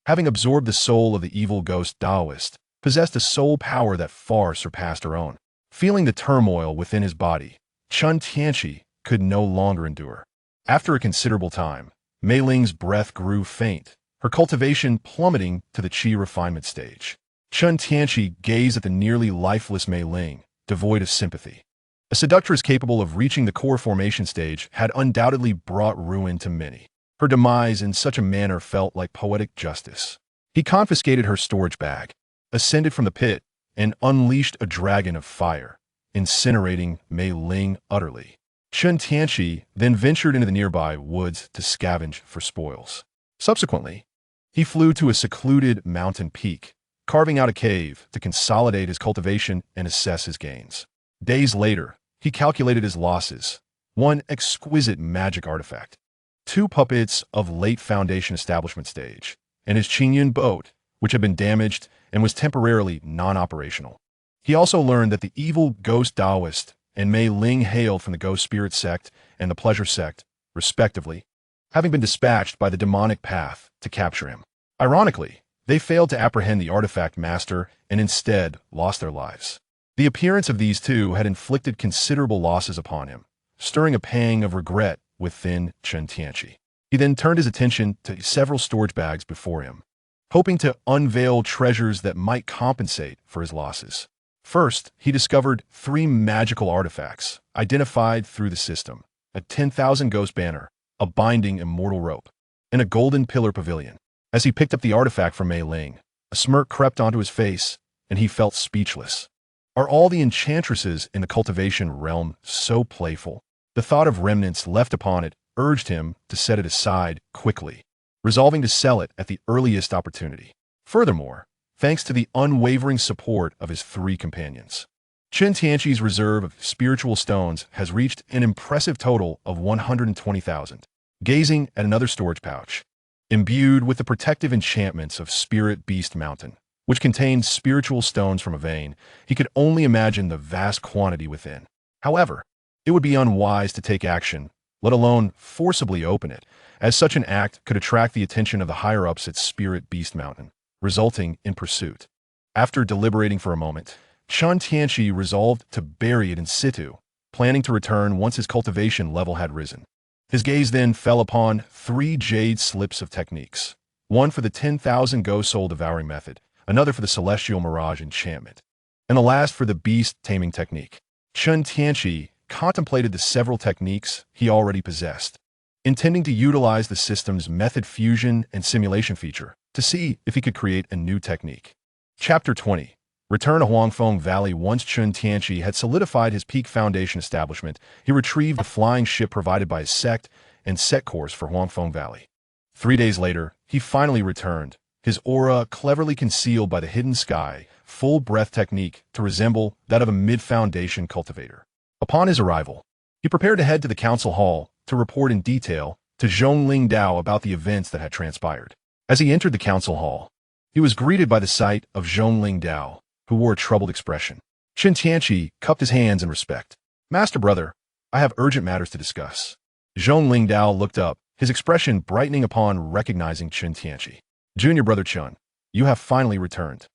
having absorbed the soul of the evil ghost Taoist, possessed a soul power that far surpassed her own. Feeling the turmoil within his body, Chen Tianqi could no longer endure. After a considerable time, Mei Ling's breath grew faint, her cultivation plummeting to the qi refinement stage. Chen Tianqi gazed at the nearly lifeless Mei Ling, devoid of sympathy. A seductress capable of reaching the core formation stage had undoubtedly brought ruin to many. Her demise in such a manner felt like poetic justice. He confiscated her storage bag, ascended from the pit, and unleashed a dragon of fire, incinerating Mei Ling utterly. Chen Tianqi then ventured into the nearby woods to scavenge for spoils. Subsequently, he flew to a secluded mountain peak, carving out a cave to consolidate his cultivation and assess his gains. Days later, he calculated his losses. One exquisite magic artifact, 2 puppets of late Foundation establishment stage, and his Qingyun boat, which had been damaged and was temporarily non-operational. He also learned that the evil ghost Taoist and Mei Ling hailed from the Ghost Spirit sect and the Pleasure sect, respectively, having been dispatched by the demonic path to capture him. Ironically, they failed to apprehend the artifact master and instead lost their lives. The appearance of these two had inflicted considerable losses upon him, stirring a pang of regret within Chen Tianqi. He then turned his attention to several storage bags before him, hoping to unveil treasures that might compensate for his losses. First, he discovered 3 magical artifacts, identified through the system: a 10,000 ghost banner, a binding immortal rope, and a golden pillar pavilion. As he picked up the artifact from Mei Ling, a smirk crept onto his face, and he felt speechless. Are all the enchantresses in the cultivation realm so playful? The thought of remnants left upon it urged him to set it aside quickly, resolving to sell it at the earliest opportunity. Furthermore, thanks to the unwavering support of his 3 companions, Chen Tianqi's reserve of spiritual stones has reached an impressive total of 120,000. Gazing at another storage pouch, imbued with the protective enchantments of Spirit Beast Mountain, which contains spiritual stones from a vein, he could only imagine the vast quantity within. However, it would be unwise to take action, let alone forcibly open it, as such an act could attract the attention of the higher-ups at Spirit Beast Mountain, resulting in pursuit. After deliberating for a moment, Chen Tianqi resolved to bury it in situ, planning to return once his cultivation level had risen. His gaze then fell upon 3 jade slips of techniques, one for the 10,000 ghost soul devouring method, another for the celestial mirage enchantment, and the last for the beast taming technique. Chen Tianqi contemplated the several techniques he already possessed, intending to utilize the system's method fusion and simulation feature to see if he could create a new technique. Chapter 20. Return to Huangfeng Valley. Once Chen Tianqi had solidified his peak foundation establishment, he retrieved the flying ship provided by his sect and set course for Huangfeng Valley. 3 days later, he finally returned, his aura cleverly concealed by the hidden sky, full breath technique to resemble that of a mid-foundation cultivator. Upon his arrival, he prepared to head to the council hall to report in detail to Zhongling Dao about the events that had transpired. As he entered the council hall, he was greeted by the sight of Zhongling Dao, who wore a troubled expression. Chen Tianqi cupped his hands in respect. "Master brother, I have urgent matters to discuss." Zhongling Dao looked up, his expression brightening upon recognizing Chen Tianqi. "Junior brother Chen, you have finally returned.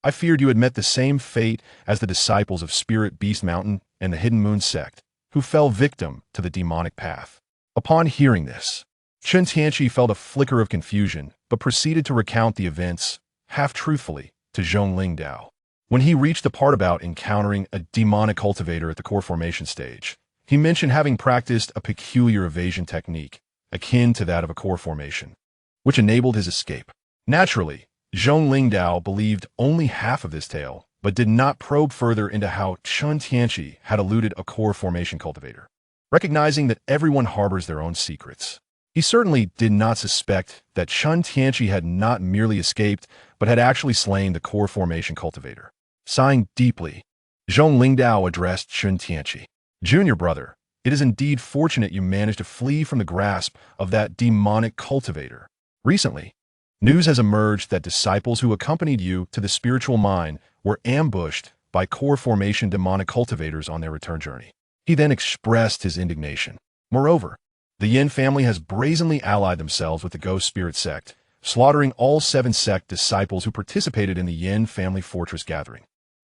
I feared you had met the same fate as the disciples of Spirit Beast Mountain and the Hidden Moon sect, who fell victim to the demonic path." Upon hearing this, Chen Tianqi felt a flicker of confusion, but proceeded to recount the events, half-truthfully, to Zhongling Dao. When he reached the part about encountering a demonic cultivator at the core formation stage, he mentioned having practiced a peculiar evasion technique, akin to that of a core formation, which enabled his escape. Naturally, Zhongling Dao believed only half of this tale, but did not probe further into how Chen Tianqi had eluded a core formation cultivator. Recognizing that everyone harbors their own secrets, he certainly did not suspect that Chen Tianqi had not merely escaped, but had actually slain the core formation cultivator. Sighing deeply, Zhongling Dao addressed Chen Tianqi. "Junior brother, it is indeed fortunate you managed to flee from the grasp of that demonic cultivator. Recently, news has emerged that disciples who accompanied you to the spiritual mine were ambushed by core formation demonic cultivators on their return journey." He then expressed his indignation. Moreover, the Yin family has brazenly allied themselves with the Ghost Spirit sect, slaughtering all 7 sect disciples who participated in the Yin family fortress gathering.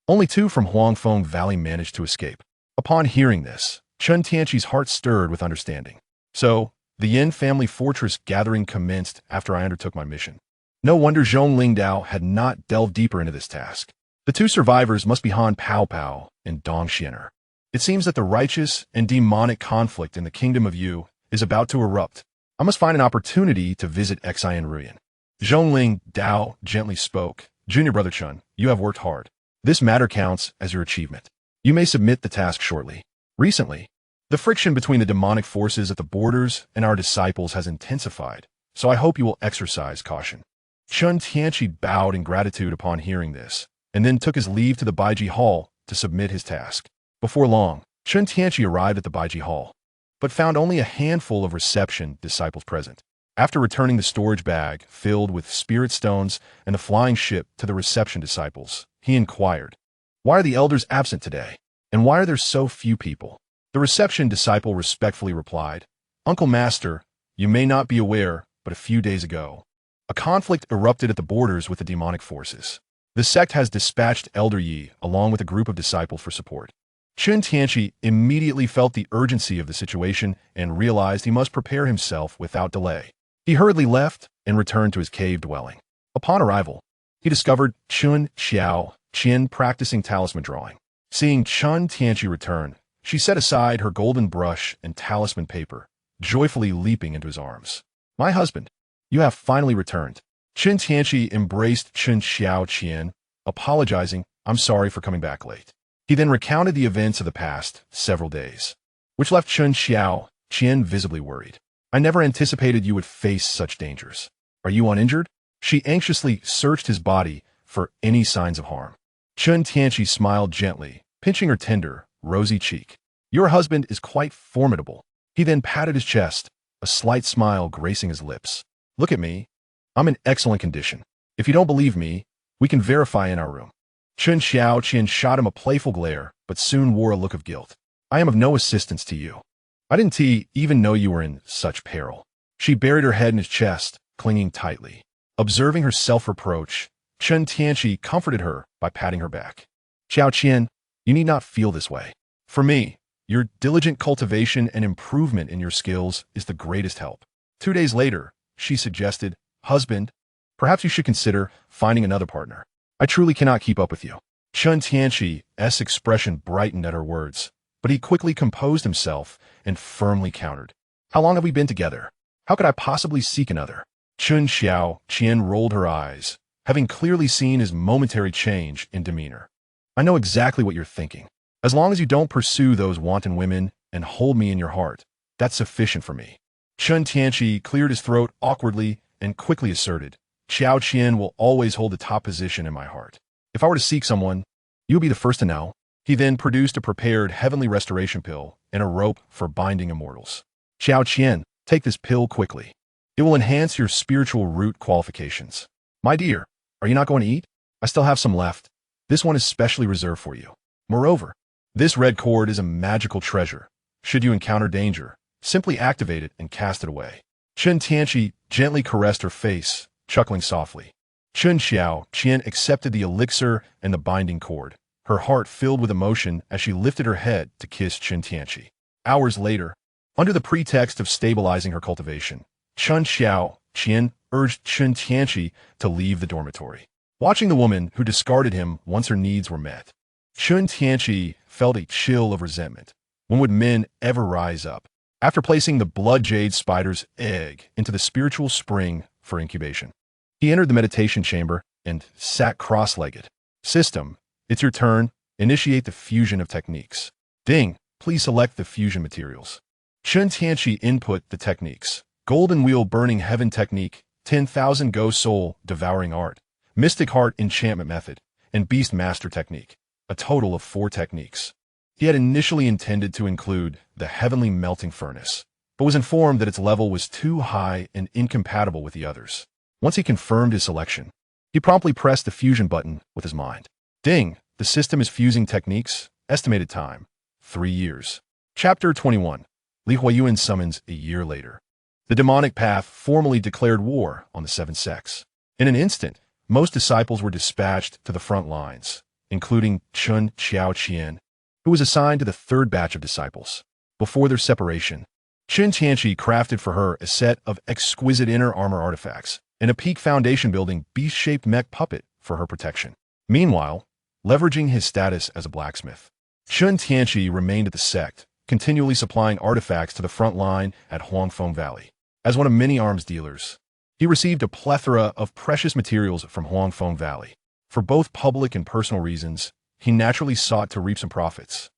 Only 2 from Huangfeng Valley managed to escape. Upon hearing this, Chen Tianqi's heart stirred with understanding. "So, the Yin family fortress gathering commenced after I undertook my mission." No wonder Zhongling Dao had not delved deeper into this task. The 2 survivors must be Han Pao Pao and Dong Xianer. It seems that the righteous and demonic conflict in the kingdom of Yu is about to erupt. I must find an opportunity to visit Xian Ruin. Zhongling Dao gently spoke. "Junior brother Chen, you have worked hard. This matter counts as your achievement. You may submit the task shortly." Recently, the friction between the demonic forces at the borders and our disciples has intensified, so I hope you will exercise caution. Chen Tianqi bowed in gratitude upon hearing this, and then took his leave to the Baiji Hall to submit his task. Before long, Chen Tianqi arrived at the Baiji Hall, but found only a handful of reception disciples present. After returning the storage bag filled with spirit stones and the flying ship to the reception disciples, he inquired, "Why are the elders absent today? And why are there so few people?" The reception disciple respectfully replied, "Uncle Master, you may not be aware, but a few days ago, a conflict erupted at the borders with the demonic forces. The sect has dispatched Elder Yi along with a group of disciples for support." Chen Tianqi immediately felt the urgency of the situation and realized he must prepare himself without delay. He hurriedly left and returned to his cave dwelling. Upon arrival, he discovered Chun Xiao Qian practicing talisman drawing. Seeing Chen Tianqi return, she set aside her golden brush and talisman paper, joyfully leaping into his arms. "My husband, you have finally returned." Chen Tianqi embraced Chun Xiao Qian, apologizing, "I'm sorry for coming back late." He then recounted the events of the past several days, which left Chun Xiao Qian visibly worried. "I never anticipated you would face such dangers. Are you uninjured?" She anxiously searched his body for any signs of harm. Chen Tianqi smiled gently, pinching her tender, rosy cheek. Your husband is quite formidable. He then patted his chest, a slight smile gracing his lips. Look at me. I'm in excellent condition. If you don't believe me, we can verify in our room. Chen Tianqi shot him a playful glare, but soon wore a look of guilt. I am of no assistance to you. I didn't even know you were in such peril. She buried her head in his chest, clinging tightly. Observing her self-reproach, Chen Tianqi comforted her by patting her back. Xiao Qian, you need not feel this way. For me, your diligent cultivation and improvement in your skills is the greatest help. 2 days later, she suggested, Husband, perhaps you should consider finding another partner. I truly cannot keep up with you. Chen Tianqi's expression brightened at her words, but he quickly composed himself and firmly countered. How long have we been together? How could I possibly seek another? Chen Tianqi rolled her eyes, having clearly seen his momentary change in demeanor. I know exactly what you're thinking. As long as you don't pursue those wanton women and hold me in your heart, that's sufficient for me. Chen Tianqi cleared his throat awkwardly and quickly asserted, Xiao Qian will always hold the top position in my heart. If I were to seek someone, you'll be the first to know. He then produced a prepared heavenly restoration pill and a rope for binding immortals. Xiao Qian, take this pill quickly. It will enhance your spiritual root qualifications. My dear, are you not going to eat? I still have some left. This one is specially reserved for you. Moreover, this red cord is a magical treasure. Should you encounter danger, simply activate it and cast it away. Chen Tianqi gently caressed her face, chuckling softly. Chen Tianqi accepted the elixir and the binding cord, her heart filled with emotion as she lifted her head to kiss Chen Tianqi. Hours later, under the pretext of stabilizing her cultivation, Chen Tianqi urged Chen Tianqi to leave the dormitory. Watching the woman who discarded him once her needs were met, Chen Tianqi felt a chill of resentment. When would men ever rise up? After placing the blood jade spider's egg into the spiritual spring for incubation, he entered the meditation chamber and sat cross-legged. System, it's your turn. Initiate the fusion of techniques. Ding, please select the fusion materials. Chen Tianqi input the techniques. Golden Wheel Burning Heaven Technique, 10,000 Go Soul Devouring Art, Mystic Heart Enchantment Method, and Beast Master Technique, a total of 4 techniques. He had initially intended to include the Heavenly Melting Furnace, but was informed that its level was too high and incompatible with the others. Once he confirmed his selection, he promptly pressed the fusion button with his mind. Ding! The system is fusing techniques. Estimated time, 3 years. Chapter 21. Li Huayuan summons a year later. The demonic path formally declared war on the 7 sects. In an instant, most disciples were dispatched to the front lines, including Chen Tianqi, who was assigned to the 3rd batch of disciples. Before their separation, Chen Tianqi crafted for her a set of exquisite inner armor artifacts and a peak foundation-building beast-shaped mech puppet for her protection. Meanwhile, leveraging his status as a blacksmith, Chen Tianqi remained at the sect, continually supplying artifacts to the front line at Huangfeng Valley. As one of many arms dealers, he received a plethora of precious materials from Huangfeng Valley. For both public and personal reasons, he naturally sought to reap some profits,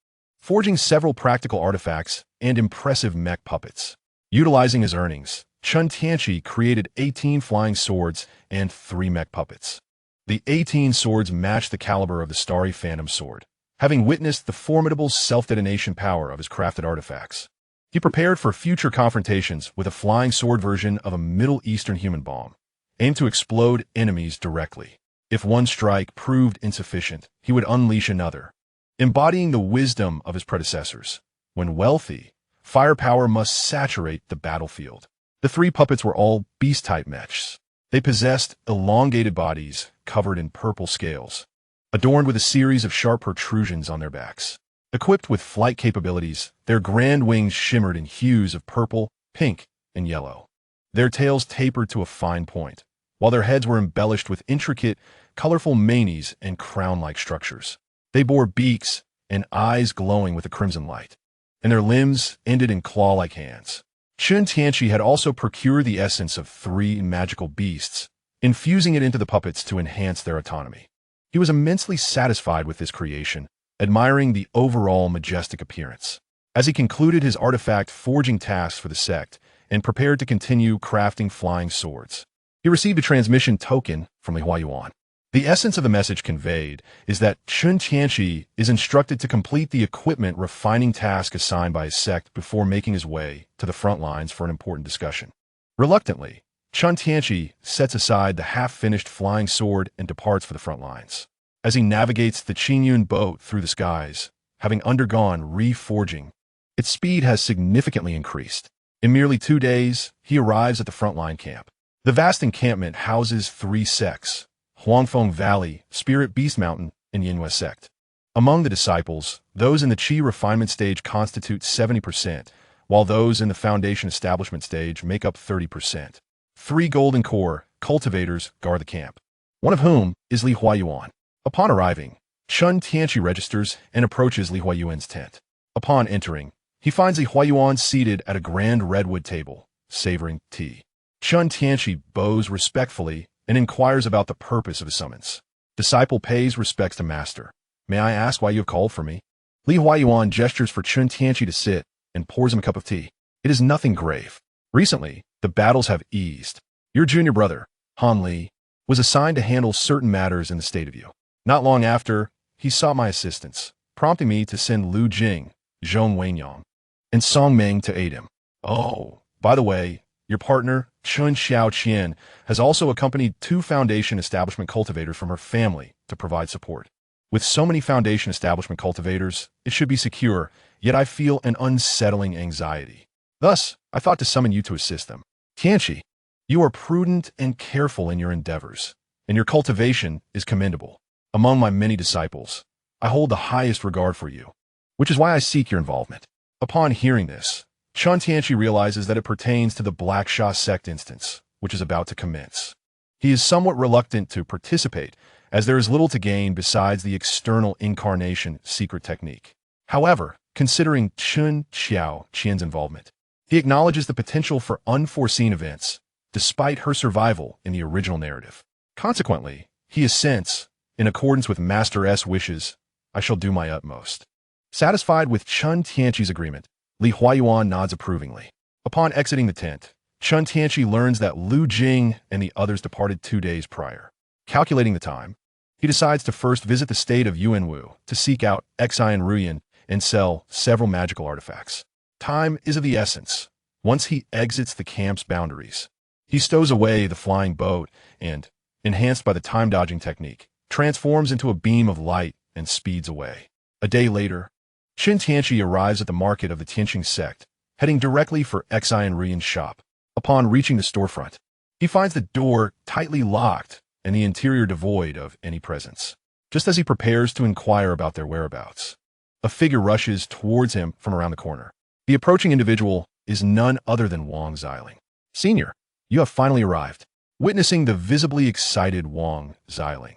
forging several practical artifacts and impressive mech puppets. Utilizing his earnings, Chen Tianqi created 18 flying swords and 3 mech puppets. The 18 swords matched the caliber of the Starry Phantom sword. Having witnessed the formidable self-detonation power of his crafted artifacts, he prepared for future confrontations with a flying sword version of a Middle Eastern human bomb, aimed to explode enemies directly. If one strike proved insufficient, he would unleash another, embodying the wisdom of his predecessors. When wealthy, firepower must saturate the battlefield. The 3 puppets were all beast-type mechs. They possessed elongated bodies covered in purple scales, adorned with a series of sharp protrusions on their backs. Equipped with flight capabilities, their grand wings shimmered in hues of purple, pink, and yellow. Their tails tapered to a fine point, while their heads were embellished with intricate, colorful manes and crown-like structures. They bore beaks and eyes glowing with a crimson light, and their limbs ended in claw-like hands. Chen Tianqi had also procured the essence of 3 magical beasts, infusing it into the puppets to enhance their autonomy. He was immensely satisfied with this creation, admiring the overall majestic appearance. As he concluded his artifact forging tasks for the sect and prepared to continue crafting flying swords, he received a transmission token from Li Huayuan. The essence of the message conveyed is that Chen Tianqi is instructed to complete the equipment refining task assigned by his sect before making his way to the front lines for an important discussion. Reluctantly, Chen Tianqi sets aside the half-finished flying sword and departs for the front lines. As he navigates the Qingyun boat through the skies, having undergone reforging, its speed has significantly increased. In merely 2 days, he arrives at the frontline camp. The vast encampment houses 3 sects: Huangfeng Valley, Spirit Beast Mountain, and Yinhua sect. Among the disciples, those in the Qi refinement stage constitute 70%, while those in the foundation establishment stage make up 30%. 3 golden core cultivators guard the camp, one of whom is Li Huayuan. Upon arriving, Chen Tianqi registers and approaches Li Huayuan's tent. Upon entering, he finds Li Huayuan seated at a grand redwood table, savoring tea. Chen Tianqi bows respectfully and inquires about the purpose of his summons. Disciple pays respects to master. May I ask why you have called for me? Li Huayuan gestures for Chen Tianqi to sit and pours him a cup of tea. It is nothing grave. Recently, the battles have eased. Your junior brother, Han Li, was assigned to handle certain matters in the state of you. Not long after, he sought my assistance, prompting me to send Lu Jing, Zhong Wenyang, and Song Meng to aid him. Oh, by the way, your partner, Chun Xiaoqian, has also accompanied 2 foundation establishment cultivators from her family to provide support. With so many foundation establishment cultivators, it should be secure, yet I feel an unsettling anxiety. Thus, I thought to summon you to assist them. Tianqi, you are prudent and careful in your endeavors, and your cultivation is commendable. Among my many disciples, I hold the highest regard for you, which is why I seek your involvement. Upon hearing this, Chen Tianqi realizes that it pertains to the Black Sha sect instance, which is about to commence. He is somewhat reluctant to participate, as there is little to gain besides the external incarnation secret technique. However, considering Chen Xiaoqian's involvement, he acknowledges the potential for unforeseen events, despite her survival in the original narrative. Consequently, he assents, in accordance with Master S' wishes, I shall do my utmost. Satisfied with Chen Tianqi's agreement, Li Huayuan nods approvingly. Upon exiting the tent, Chen Tianqi learns that Lu Jing and the others departed 2 days prior. Calculating the time, he decides to first visit the state of Yuanwu to seek out Xian Ruyan and sell several magical artifacts. Time is of the essence. Once he exits the camp's boundaries, he stows away the flying boat and, enhanced by the time-dodging technique, transforms into a beam of light and speeds away. A day later, Chen Tianqi arrives at the market of the Tianqing sect, heading directly for Xian Ruyan's shop. Upon reaching the storefront, he finds the door tightly locked and the interior devoid of any presence. Just as he prepares to inquire about their whereabouts, a figure rushes towards him from around the corner. The approaching individual is none other than Wang Xiling. Senior, you have finally arrived. Witnessing the visibly excited Wang Xiling,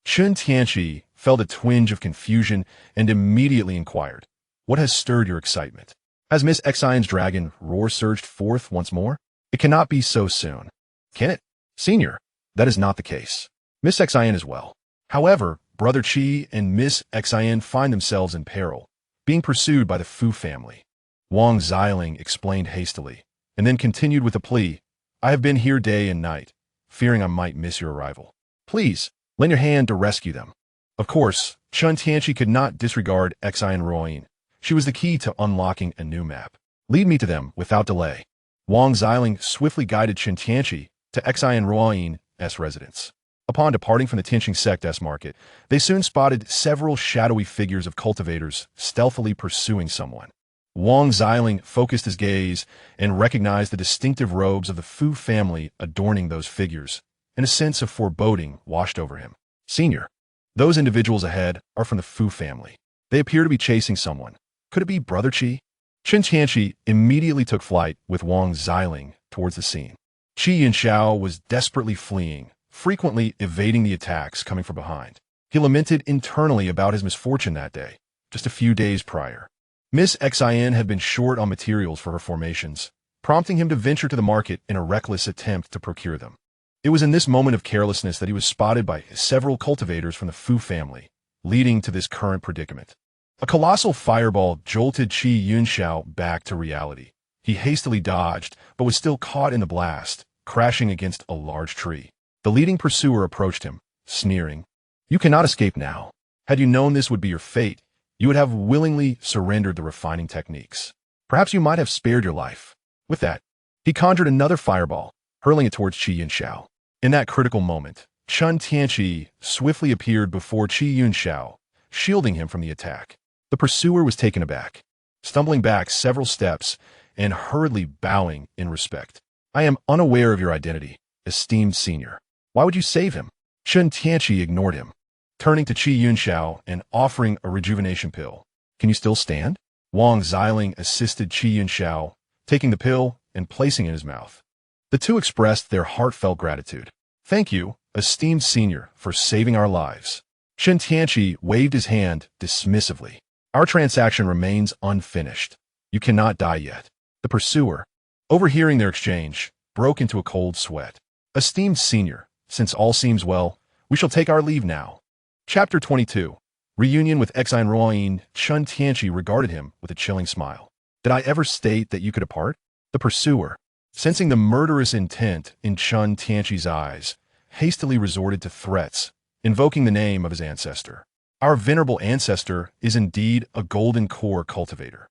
Chen Tianqi felt a twinge of confusion and immediately inquired, what has stirred your excitement? Has Miss Xian's dragon roar surged forth once more? It cannot be so soon. Can it? Senior, that is not the case. Miss Xian is well. However, Brother Qi and Miss Xian find themselves in peril, being pursued by the Fu family. Wang Xiling explained hastily, and then continued with a plea. I have been here day and night, fearing I might miss your arrival. Please, lend your hand to rescue them. Of course, Chen Tianqi could not disregard Xian Ruyan. She was the key to unlocking a new map. Lead me to them without delay. Wang Xiling swiftly guided Chen Tianqi to Xian Ruyan's residence. Upon departing from the Tianqing sect's market, they soon spotted several shadowy figures of cultivators stealthily pursuing someone. Wang Xiling focused his gaze and recognized the distinctive robes of the Fu family adorning those figures, and a sense of foreboding washed over him. Senior, those individuals ahead are from the Fu family. They appear to be chasing someone. Could it be Brother Qi? Chen Tianqi immediately took flight with Wang Xiling towards the scene. Qi Yinxiao was desperately fleeing, frequently evading the attacks coming from behind. He lamented internally about his misfortune that day, just a few days prior. Miss Xian had been short on materials for her formations, prompting him to venture to the market in a reckless attempt to procure them. It was in this moment of carelessness that he was spotted by several cultivators from the Fu family, leading to this current predicament. A colossal fireball jolted Qi Yunxiao back to reality. He hastily dodged, but was still caught in the blast, crashing against a large tree. The leading pursuer approached him, sneering. You cannot escape now. Had you known this would be your fate, you would have willingly surrendered the refining techniques. Perhaps you might have spared your life. With that, he conjured another fireball, hurling it towards Qi Yunxiao. In that critical moment, Chen Tianqi swiftly appeared before Qi Yunxiao, shielding him from the attack. The pursuer was taken aback, stumbling back several steps and hurriedly bowing in respect. I am unaware of your identity, esteemed senior. Why would you save him? Chen Tianqi ignored him, turning to Qi Yunxiao and offering a rejuvenation pill. Can you still stand? Wang Xiling assisted Qi Yunxiao, taking the pill and placing it in his mouth. The two expressed their heartfelt gratitude. Thank you, esteemed senior, for saving our lives. Chen Tianqi waved his hand dismissively. Our transaction remains unfinished. You cannot die yet. The pursuer, overhearing their exchange, broke into a cold sweat. Esteemed senior, since all seems well, we shall take our leave now. Chapter 22. Reunion with Exine Ruoyin. Chen Tianqi regarded him with a chilling smile. Did I ever state that you could depart? The pursuer, sensing the murderous intent in Chen Tianqi's eyes, hastily resorted to threats, invoking the name of his ancestor. Our venerable ancestor is indeed a golden core cultivator.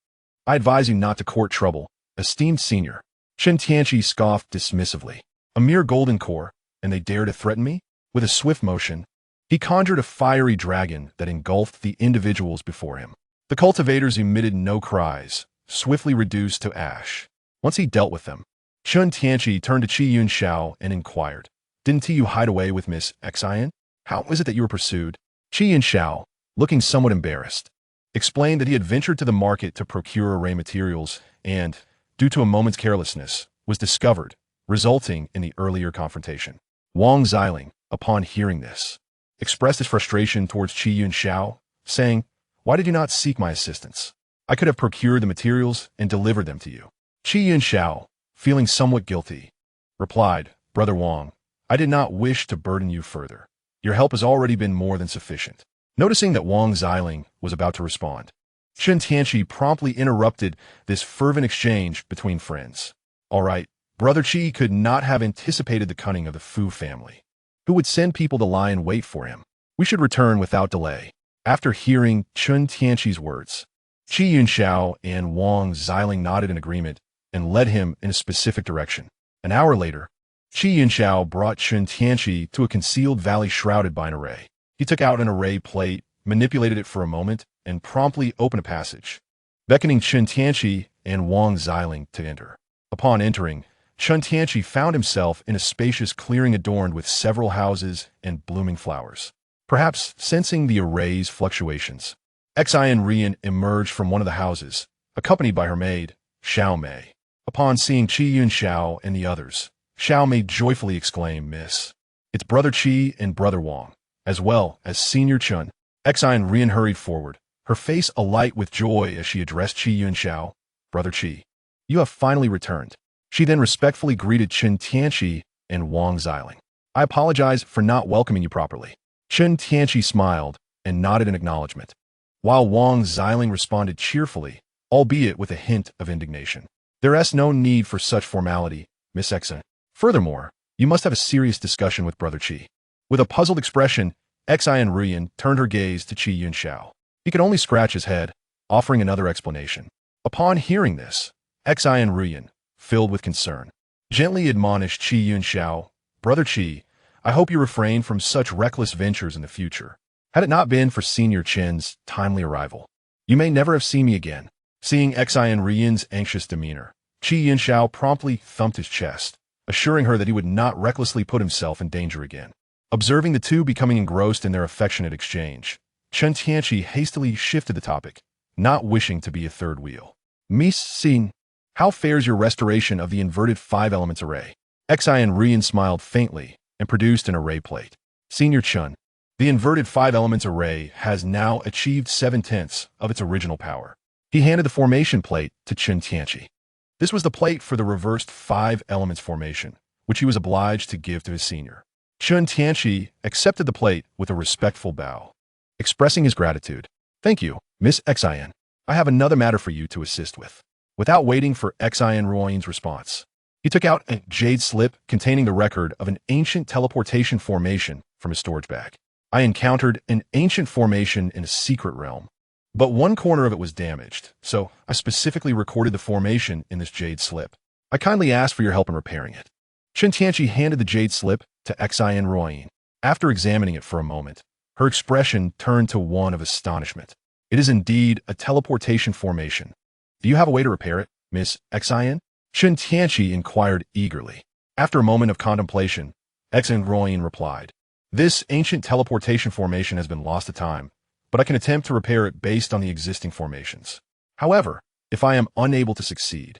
I advise you not to court trouble, esteemed senior. Chen Tianqi scoffed dismissively. A mere golden core, and they dare to threaten me? With a swift motion, he conjured a fiery dragon that engulfed the individuals before him. The cultivators emitted no cries, swiftly reduced to ash. Once he dealt with them, Chen Tianqi turned to Qi Yunxiao and inquired, Didn't you hide away with Miss Exine? How is it that you were pursued? Qi Yunxiao, looking somewhat embarrassed, explained that he had ventured to the market to procure array materials and, due to a moment's carelessness, was discovered, resulting in the earlier confrontation. Wang Xiling, upon hearing this, expressed his frustration towards Qi Yunxiao, saying, Why did you not seek my assistance? I could have procured the materials and delivered them to you. Qi Yunxiao, feeling somewhat guilty, replied, Brother Wang, I did not wish to burden you further. Your help has already been more than sufficient. Noticing that Wang Xiling was about to respond, Chen Tianqi promptly interrupted this fervent exchange between friends. All right, Brother Qi could not have anticipated the cunning of the Fu family, who would send people to lie in wait for him. We should return without delay. After hearing Chen Tianqi's words, Qi Yunxiao and Wang Xiling nodded in agreement and led him in a specific direction. An hour later, Qi Yunxiao brought Chen Tianqi to a concealed valley shrouded by an array. He took out an array plate, manipulated it for a moment, and promptly opened a passage, beckoning Chen Tianqi and Wang Xiling to enter. Upon entering, Chen Tianqi found himself in a spacious clearing adorned with several houses and blooming flowers. Perhaps sensing the array's fluctuations, Exine Rian emerged from one of the houses, accompanied by her maid, Xiao Mei. Upon seeing Qi Yunxiao and the others, Xiao Mei joyfully exclaimed, Miss, it's Brother Qi and Brother Wang, as well as Senior Chen. Exine Rian hurried forward, her face alight with joy as she addressed Qi Yunxiao. Brother Qi, you have finally returned. She then respectfully greeted Chen Tianqi and Wang Xiling. I apologize for not welcoming you properly. Chen Tianqi smiled and nodded in acknowledgement, while Wang Xiling responded cheerfully, albeit with a hint of indignation. There is no need for such formality, Miss Exine. Furthermore, you must have a serious discussion with Brother Qi. With a puzzled expression, Exine Rian turned her gaze to Qi Yunxiao. He could only scratch his head, offering another explanation. Upon hearing this, Exine Rian, filled with concern, gently admonished Qi Yunxiao, Brother Qi, I hope you refrain from such reckless ventures in the future. Had it not been for Senior Chen's timely arrival, you may never have seen me again. Seeing Exine Rian's anxious demeanor, Qi Yunxiao promptly thumped his chest, assuring her that he would not recklessly put himself in danger again. Observing the two becoming engrossed in their affectionate exchange, Chen Tianqi hastily shifted the topic, not wishing to be a third wheel. Miss Xin, how fares your restoration of the inverted 5 elements array? Exine Rian smiled faintly and produced an array plate. Senior Chen, the inverted 5 elements array has now achieved 7/10 of its original power. He handed the formation plate to Chen Tianqi. This was the plate for the reversed 5 elements formation, which he was obliged to give to his senior. Chen Tianqi accepted the plate with a respectful bow, expressing his gratitude. Thank you, Miss Exine. I have another matter for you to assist with. Without waiting for Exine Ruoyin's response, he took out a jade slip containing the record of an ancient teleportation formation from his storage bag. I encountered an ancient formation in a secret realm, but one corner of it was damaged, so I specifically recorded the formation in this jade slip. I kindly asked for your help in repairing it. Chen Tianqi handed the jade slip to Xin Ruoyin. After examining it for a moment, her expression turned to one of astonishment. It is indeed a teleportation formation. Do you have a way to repair it, Miss Xin? Chen Tianqi inquired eagerly. After a moment of contemplation, Xin Ruoyin replied, "This ancient teleportation formation has been lost to time, but I can attempt to repair it based on the existing formations. However, if I am unable to succeed,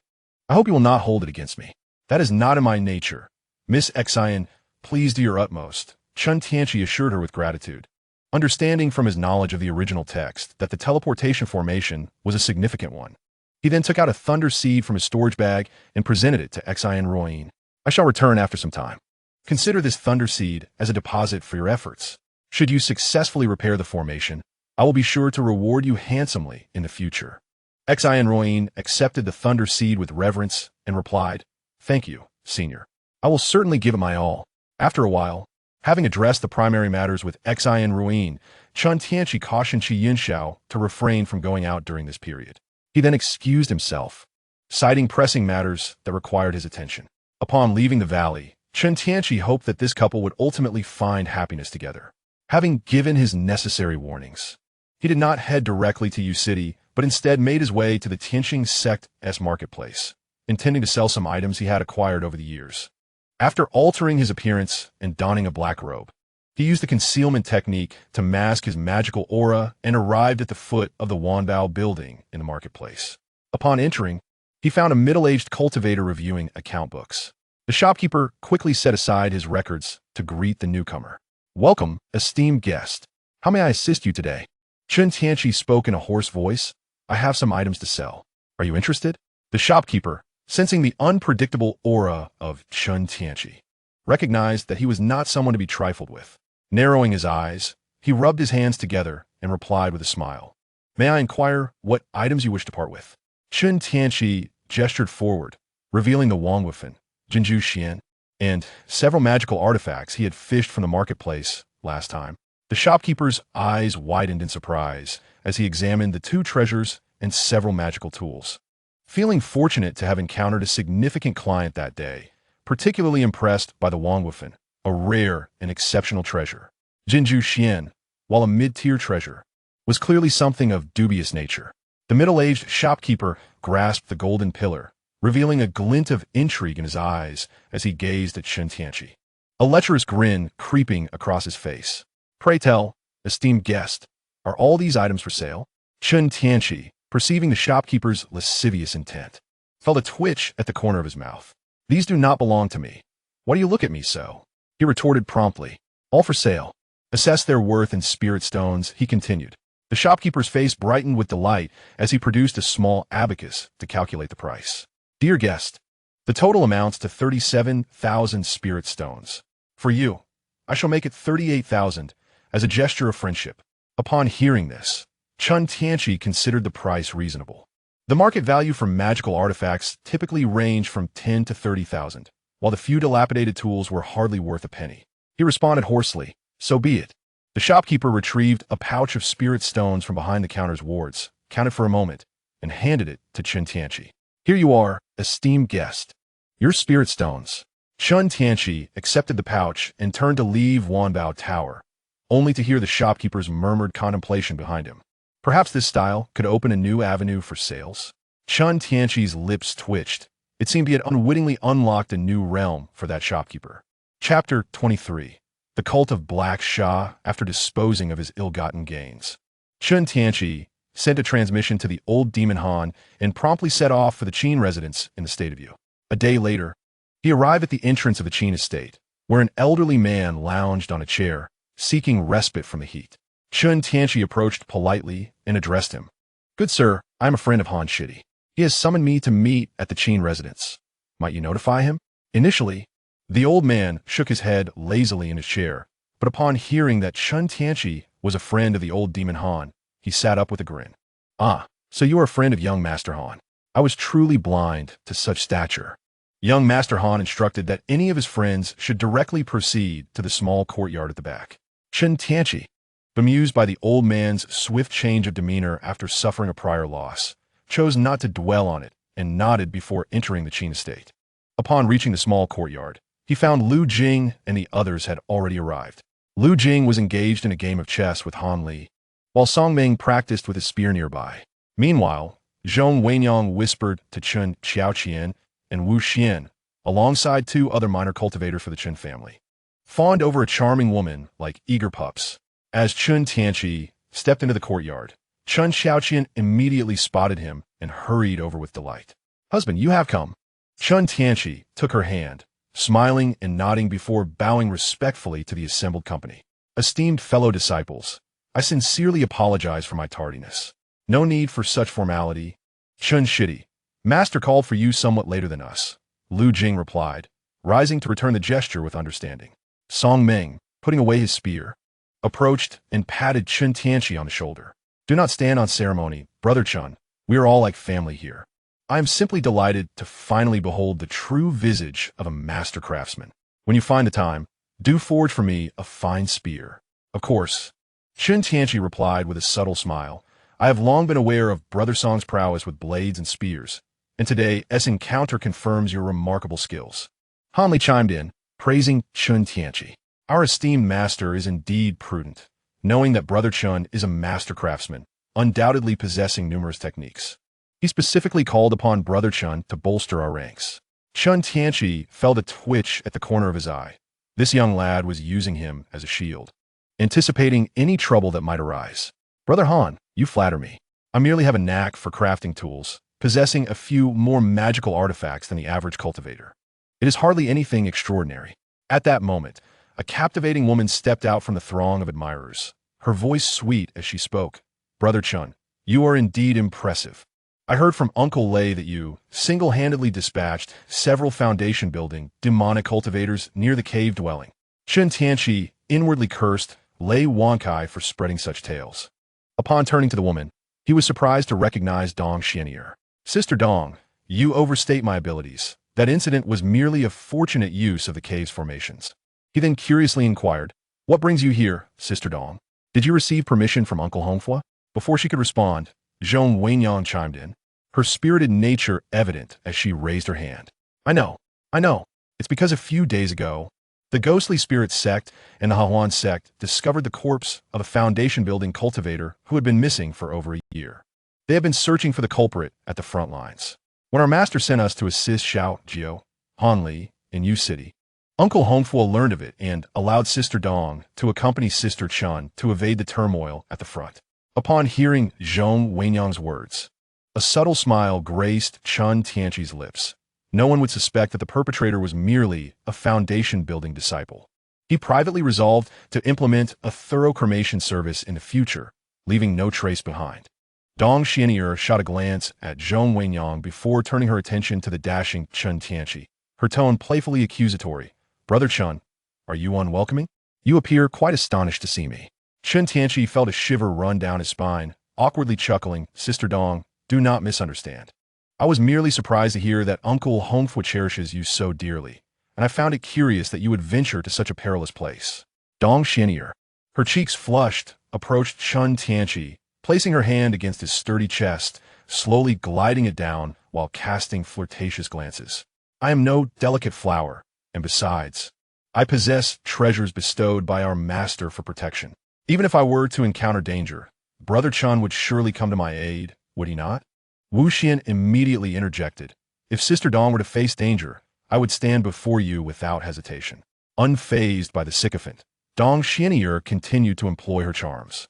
I hope you will not hold it against me. That is not in my nature. Miss Xin, please do your utmost." Chen Tianqi assured her with gratitude, understanding from his knowledge of the original text that the teleportation formation was a significant one. He then took out a thunder seed from his storage bag and presented it to Xin Ruoyin. "I shall return after some time. Consider this thunder seed as a deposit for your efforts. Should you successfully repair the formation, I will be sure to reward you handsomely in the future." Xin Ruoyin accepted the thunder seed with reverence and replied, "Thank you, Senior. I will certainly give it my all." After a while, having addressed the primary matters with Xin Ruoyin, Chen Tianqi cautioned Qi Yinxiao to refrain from going out during this period. He then excused himself, citing pressing matters that required his attention. Upon leaving the valley, Chen Tianqi hoped that this couple would ultimately find happiness together. Having given his necessary warnings, he did not head directly to U City, but instead made his way to the Tianqing sect's marketplace, intending to sell some items he had acquired over the years. After altering his appearance and donning a black robe, he used the concealment technique to mask his magical aura and arrived at the foot of the Wanbao building in the marketplace. Upon entering, he found a middle-aged cultivator reviewing account books. The shopkeeper quickly set aside his records to greet the newcomer. "Welcome, esteemed guest. How may I assist you today?" Chen Tianqi spoke in a hoarse voice. "I have some items to sell. Are you interested?" The shopkeeper, sensing the unpredictable aura of Chen Tianqi, recognized that he was not someone to be trifled with. Narrowing his eyes, he rubbed his hands together and replied with a smile, "May I inquire what items you wish to part with?" Chen Tianqi gestured forward, revealing the Wangwufan, Jinju Xian, and several magical artifacts he had fished from the marketplace last time. The shopkeeper's eyes widened in surprise as he examined the two treasures and several magical tools. Feeling fortunate to have encountered a significant client that day, particularly impressed by the Wangwufan, a rare and exceptional treasure, Jinju Xian, while a mid-tier treasure, was clearly something of dubious nature. The middle-aged shopkeeper grasped the golden pillar, revealing a glint of intrigue in his eyes as he gazed at Chen Tianqi, a lecherous grin creeping across his face. "Pray tell, esteemed guest, are all these items for sale?" Chen Tianqi, perceiving the shopkeeper's lascivious intent, felt a twitch at the corner of his mouth. "These do not belong to me. Why do you look at me so?" He retorted promptly. "All for sale. Assess their worth in spirit stones," he continued. The shopkeeper's face brightened with delight as he produced a small abacus to calculate the price. "Dear guest, the total amounts to 37,000 spirit stones. For you, I shall make it 38,000 as a gesture of friendship." Upon hearing this, Chen Tianqi considered the price reasonable. The market value for magical artifacts typically ranged from 10 to 30,000, while the few dilapidated tools were hardly worth a penny. He responded hoarsely, "So be it." The shopkeeper retrieved a pouch of spirit stones from behind the counter's wards, counted for a moment, and handed it to Chen Tianqi. "Here you are, esteemed guest. Your spirit stones." Chen Tianqi accepted the pouch and turned to leave Wanbao Tower, only to hear the shopkeeper's murmured contemplation behind him. Perhaps this style could open a new avenue for sales? Chen Tianqi's lips twitched. It seemed he had unwittingly unlocked a new realm for that shopkeeper. Chapter 23. The Cult of Black Sha after disposing of his ill-gotten gains. Chen Tianqi sent a transmission to the old Demon Han and promptly set off for the Qin residence in the State of Yu. A day later, he arrived at the entrance of the Qin estate, where an elderly man lounged on a chair, seeking respite from the heat. Chen Tianqi approached politely and addressed him. "Good sir, I am a friend of Han Shidi. He has summoned me to meet at the Qin residence. Might you notify him?" Initially, the old man shook his head lazily in his chair, but upon hearing that Chen Tianqi was a friend of the old Demon Han, he sat up with a grin. "Ah, so you are a friend of young Master Han. I was truly blind to such stature." Young Master Han instructed that any of his friends should directly proceed to the small courtyard at the back. Chen Tianqi, bemused by the old man's swift change of demeanor after suffering a prior loss, chose not to dwell on it and nodded before entering the Qin estate. Upon reaching the small courtyard, he found Lu Jing and the others had already arrived. Lu Jing was engaged in a game of chess with Han Li, while Song Ming practiced with his spear nearby. Meanwhile, Zhong Wenyang whispered to Chen Xiaoqian and Wu Xian, alongside two other minor cultivators for the Chen family, fawned over a charming woman like eager pups. As Chen Tianqi stepped into the courtyard, Chen Xiaoqian immediately spotted him and hurried over with delight. "Husband, you have come." Chen Tianqi took her hand, smiling and nodding before bowing respectfully to the assembled company. "Esteemed fellow disciples, I sincerely apologize for my tardiness. No need for such formality." "Chen Shidi, Master called for you somewhat later than us," Lu Jing replied, rising to return the gesture with understanding. Song Ming, putting away his spear, approached and patted Chen Tianqi on the shoulder. "Do not stand on ceremony, Brother Chen. We are all like family here. I am simply delighted to finally behold the true visage of a master craftsman. When you find the time, do forge for me a fine spear." "Of course." Chen Tianqi replied with a subtle smile. "I have long been aware of Brother Song's prowess with blades and spears, and today's encounter confirms your remarkable skills." Han Li chimed in, praising Chen Tianqi. "Our esteemed master is indeed prudent, knowing that Brother Chen is a master craftsman, undoubtedly possessing numerous techniques. He specifically called upon Brother Chen to bolster our ranks." Chen Tianqi felt a twitch at the corner of his eye. This young lad was using him as a shield, anticipating any trouble that might arise. "Brother Han, you flatter me. I merely have a knack for crafting tools, possessing a few more magical artifacts than the average cultivator. It is hardly anything extraordinary." At that moment, a captivating woman stepped out from the throng of admirers, her voice sweet as she spoke. "Brother Chen, you are indeed impressive. I heard from Uncle Lei that you single-handedly dispatched several foundation-building demonic cultivators near the cave dwelling." Chen Tianqi inwardly cursed Lei Wankai for spreading such tales. Upon turning to the woman, he was surprised to recognize Dong Xian'er. "Sister Dong, you overstate my abilities. That incident was merely a fortunate use of the cave's formations." He then curiously inquired, "What brings you here, Sister Dong? Did you receive permission from Uncle Hongfua?" Before she could respond, Zhong Wenyang chimed in, her spirited nature evident as she raised her hand. I know. It's because a few days ago, the ghostly spirit sect and the Hahuan sect discovered the corpse of a foundation-building cultivator who had been missing for over a year. They have been searching for the culprit at the front lines. When our master sent us to assist Xiao Jiao, Han Li, in Yu City, Uncle Hongfua learned of it and allowed Sister Dong to accompany Sister Chen to evade the turmoil at the front. Upon hearing Zhong Wenyang's words, a subtle smile graced Chen Tianqi's lips. No one would suspect that the perpetrator was merely a foundation-building disciple. He privately resolved to implement a thorough cremation service in the future, leaving no trace behind. Dong Xian'er shot a glance at Zhong Wenyang before turning her attention to the dashing Chen Tianqi, her tone playfully accusatory. "Brother Chen, are you unwelcoming? You appear quite astonished to see me." Chen Tianqi felt a shiver run down his spine, awkwardly chuckling. "Sister Dong, do not misunderstand. I was merely surprised to hear that Uncle Hongfua cherishes you so dearly, and I found it curious that you would venture to such a perilous place." Dong Xian'er, her cheeks flushed, approached Chen Tianqi, placing her hand against his sturdy chest, slowly gliding it down while casting flirtatious glances. "I am no delicate flower, and besides, I possess treasures bestowed by our master for protection. Even if I were to encounter danger, Brother Chen would surely come to my aid, would he not?" Wu Xian immediately interjected. "If Sister Dong were to face danger, I would stand before you without hesitation." Unfazed by the sycophant, Dong Xian'er continued to employ her charms,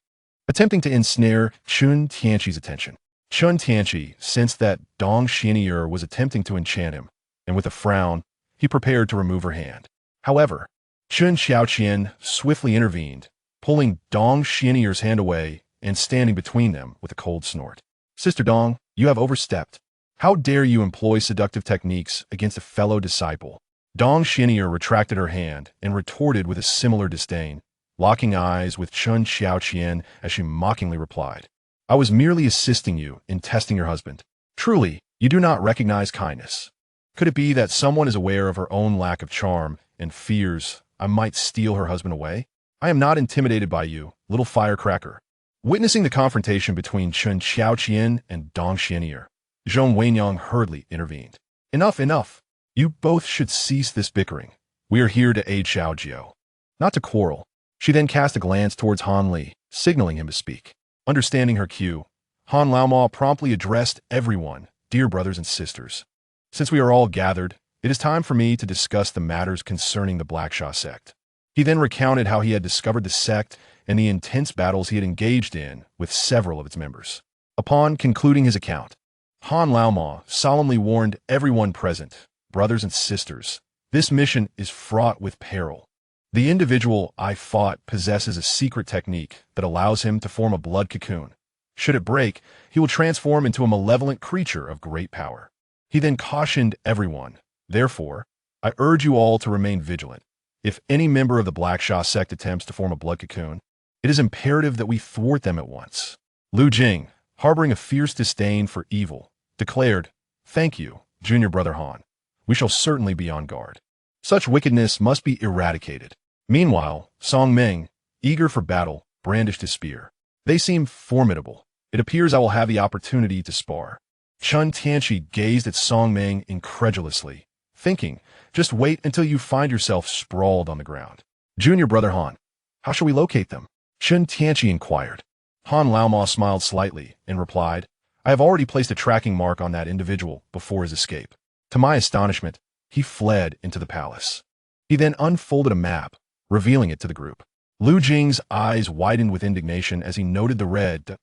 attempting to ensnare Chen Tianqi's attention. Chen Tianqi sensed that Dong Xian'er was attempting to enchant him, and with a frown, he prepared to remove her hand. However, Chen Xiaoqian swiftly intervened, pulling Dong Xian'er's hand away and standing between them with a cold snort. "Sister Dong, you have overstepped. How dare you employ seductive techniques against a fellow disciple?" Dong Xian'er retracted her hand and retorted with a similar disdain, locking eyes with Chen Xiaoqian as she mockingly replied, "I was merely assisting you in testing your husband. Truly, you do not recognize kindness." Could it be that someone is aware of her own lack of charm and fears I might steal her husband away? I am not intimidated by you, little firecracker. Witnessing the confrontation between Chen Tianqi and Dong Xian'er, Zhong Wenyang hurriedly intervened. Enough, enough. You both should cease this bickering. We are here to aid Xiao Jiao, not to quarrel. She then cast a glance towards Han Li, signaling him to speak. Understanding her cue, Han Laoma promptly addressed everyone, dear brothers and sisters. Since we are all gathered, it is time for me to discuss the matters concerning the Blackshaw sect. He then recounted how he had discovered the sect and the intense battles he had engaged in with several of its members. Upon concluding his account, Han Laoma solemnly warned everyone present, brothers and sisters, this mission is fraught with peril. The individual I fought possesses a secret technique that allows him to form a blood cocoon. Should it break, he will transform into a malevolent creature of great power. He then cautioned everyone, therefore, I urge you all to remain vigilant. If any member of the Blackshaw sect attempts to form a blood cocoon, it is imperative that we thwart them at once. Lu Jing, harboring a fierce disdain for evil, declared, Thank you, junior brother Han. We shall certainly be on guard. Such wickedness must be eradicated. Meanwhile, Song Meng, eager for battle, brandished his spear. They seem formidable. It appears I will have the opportunity to spar. Chen Tianqi gazed at Song Meng incredulously, thinking, just wait until you find yourself sprawled on the ground. Junior brother Han, how shall we locate them? Chen Tianqi inquired. Han Laoma smiled slightly and replied, I have already placed a tracking mark on that individual before his escape. To my astonishment, he fled into the palace. He then unfolded a map, revealing it to the group. Lu Jing's eyes widened with indignation as he noted the red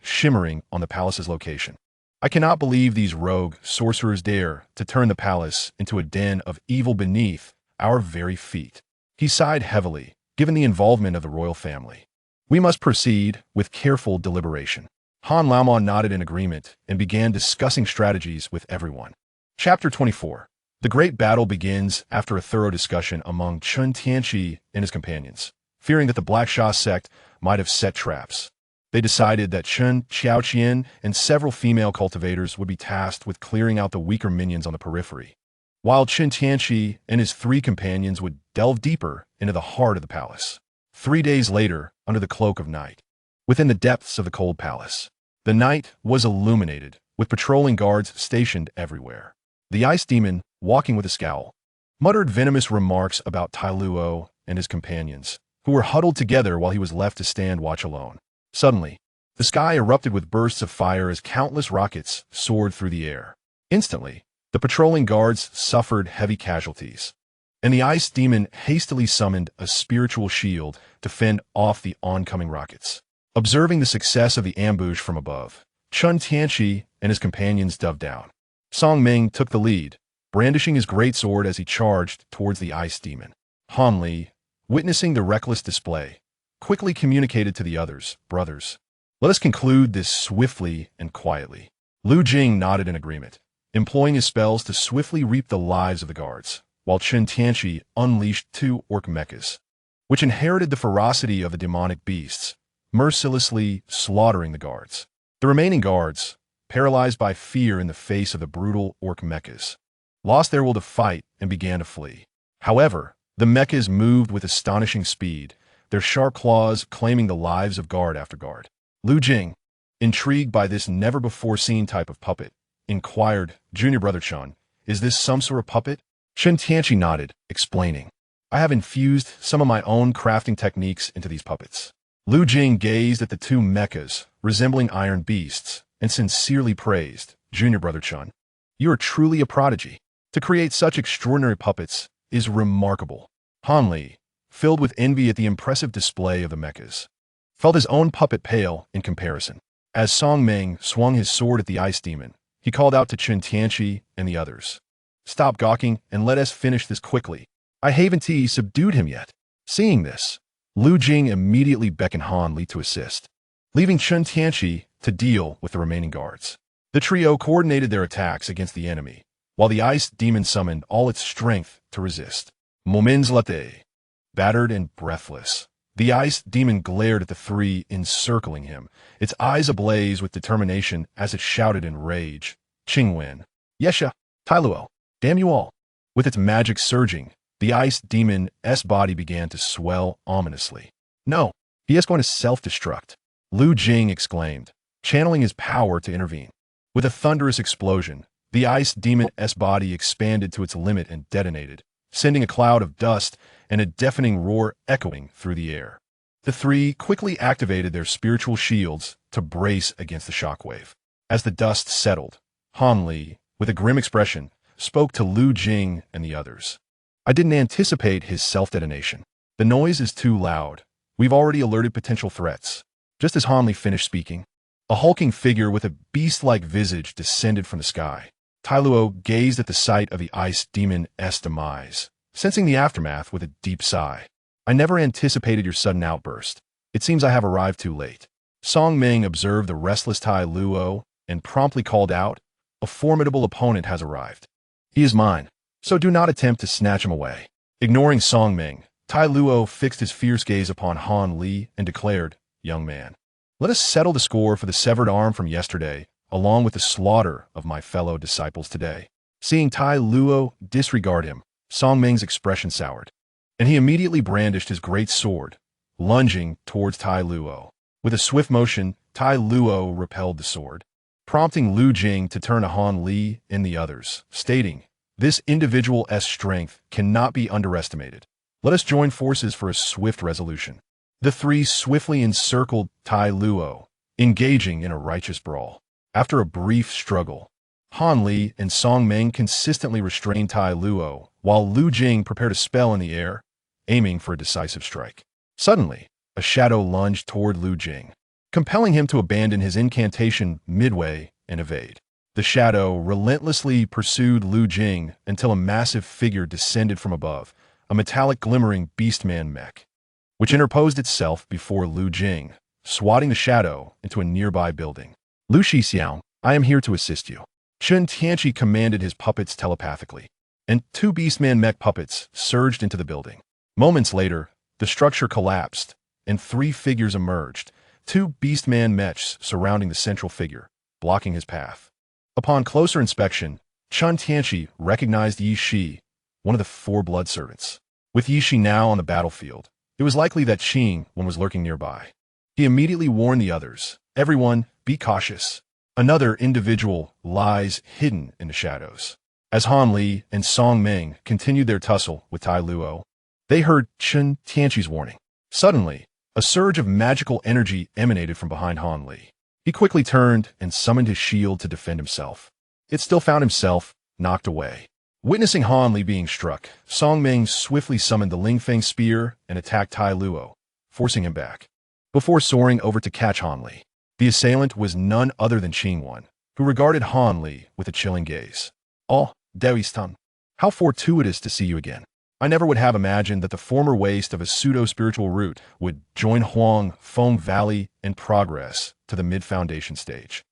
shimmering on the palace's location. I cannot believe these rogue sorcerers dare to turn the palace into a den of evil beneath our very feet. He sighed heavily, given the involvement of the royal family. We must proceed with careful deliberation. Han Laoma nodded in agreement and began discussing strategies with everyone. Chapter 24. The great battle begins after a thorough discussion among Chen Tianqi and his companions, fearing that the Blackshaw sect might have set traps. They decided that Chen Tianqi and several female cultivators would be tasked with clearing out the weaker minions on the periphery, while Chen Tianqi and his three companions would delve deeper into the heart of the palace. 3 days later, under the cloak of night, within the depths of the cold palace, the night was illuminated, with patrolling guards stationed everywhere. The ice demon, walking with a scowl, muttered venomous remarks about Tai Luo and his companions, who were huddled together while he was left to stand watch alone. Suddenly, the sky erupted with bursts of fire as countless rockets soared through the air. Instantly, the patrolling guards suffered heavy casualties, and the ice demon hastily summoned a spiritual shield to fend off the oncoming rockets. Observing the success of the ambush from above, Chen Tianqi and his companions dove down. Song Meng took the lead, brandishing his greatsword as he charged towards the ice demon. Han Li, witnessing the reckless display, quickly communicated to the others, brothers, let us conclude this swiftly and quietly. Lu Jing nodded in agreement, employing his spells to swiftly reap the lives of the guards, while Chen Tianqi unleashed 2 orc mechas, which inherited the ferocity of the demonic beasts, mercilessly slaughtering the guards. The remaining guards, paralyzed by fear in the face of the brutal orc mechas, lost their will to fight and began to flee. However, the mechas moved with astonishing speed, their sharp claws claiming the lives of guard after guard. Lu Jing, intrigued by this never-before-seen type of puppet, inquired, Junior brother Chen, is this some sort of puppet? Chen Tianqi nodded, explaining, I have infused some of my own crafting techniques into these puppets. Lu Jing gazed at the 2 mechas, resembling iron beasts, and sincerely praised, Junior brother Chen, you are truly a prodigy. To create such extraordinary puppets is remarkable. Han Li, filled with envy at the impressive display of the mechas, felt his own puppet pale in comparison. As Song Meng swung his sword at the ice demon, he called out to Chen Tianqi and the others, Stop gawking and let us finish this quickly. I haven't subdued him yet. Seeing this, Lu Jing immediately beckoned Han Li to assist, leaving Chen Tianqi to deal with the remaining guards. The trio coordinated their attacks against the enemy, while the ice demon summoned all its strength to resist. Moments later, battered and breathless, the ice demon glared at the 3 encircling him, its eyes ablaze with determination as it shouted in rage, Qingwen, Yesha, Tai Luo, Damn you all. With its magic surging, the ice demon's body began to swell ominously. No, he is going to self-destruct, Lu Jing exclaimed, channeling his power to intervene. With a thunderous explosion, the ice demon's body expanded to its limit and detonated, sending a cloud of dust and a deafening roar echoing through the air. The three quickly activated their spiritual shields to brace against the shockwave. As the dust settled, Han Li, with a grim expression, spoke to Lu Jing and the others. I didn't anticipate his self-detonation. The noise is too loud. We've already alerted potential threats. Just as Han Li finished speaking, a hulking figure with a beast-like visage descended from the sky. Tai Luo gazed at the sight of the ice demon's demise, sensing the aftermath with a deep sigh. I never anticipated your sudden outburst. It seems I have arrived too late. Song Ming observed the restless Tai Luo and promptly called out, a formidable opponent has arrived. He is mine, so do not attempt to snatch him away. Ignoring Song Ming, Tai Luo fixed his fierce gaze upon Han Li and declared, young man, let us settle the score for the severed arm from yesterday, along with the slaughter of my fellow disciples today. Seeing Tai Luo disregard him, Song Ming's expression soured, and he immediately brandished his great sword, lunging towards Tai Luo. With a swift motion, Tai Luo repelled the sword, prompting Lu Jing to turn to Han Li and the others, stating, this individual's strength cannot be underestimated. Let us join forces for a swift resolution. The three swiftly encircled Tai Luo, engaging in a righteous brawl. After a brief struggle, Han Li and Song Ming consistently restrained Tai Luo, while Lu Jing prepared a spell in the air, aiming for a decisive strike. Suddenly, a shadow lunged toward Lu Jing, compelling him to abandon his incantation midway and evade. The shadow relentlessly pursued Lu Jing until a massive figure descended from above, a metallic glimmering beastman mech, which interposed itself before Lu Jing, swatting the shadow into a nearby building. Lu Shixiao, I am here to assist you. Chen Tianqi commanded his puppets telepathically, and two beastman mech puppets surged into the building. Moments later, the structure collapsed, and three figures emerged, two beastman mechs surrounding the central figure, blocking his path. Upon closer inspection, Chen Tianqi recognized Yi Shi, one of the four blood servants. With Yi Shi now on the battlefield, it was likely that Qing was lurking nearby. He immediately warned the others, everyone, be cautious. Another individual lies hidden in the shadows. As Han Li and Song Ming continued their tussle with Tai Luo, they heard Chen Tianqi's warning. Suddenly, a surge of magical energy emanated from behind Han Li. He quickly turned and summoned his shield to defend himself. It still found himself knocked away. Witnessing Han Li being struck, Song Ming swiftly summoned the Lingfeng spear and attacked Tai Luo, forcing him back. Before soaring over to catch Han Li, the assailant was none other than Qing, who regarded Han Li with a chilling gaze. Oh, Dewistan, how fortuitous to see you again. I never would have imagined that the former waste of a pseudo-spiritual root would join Huang, Feng Valley, and progress to the mid-foundation stage.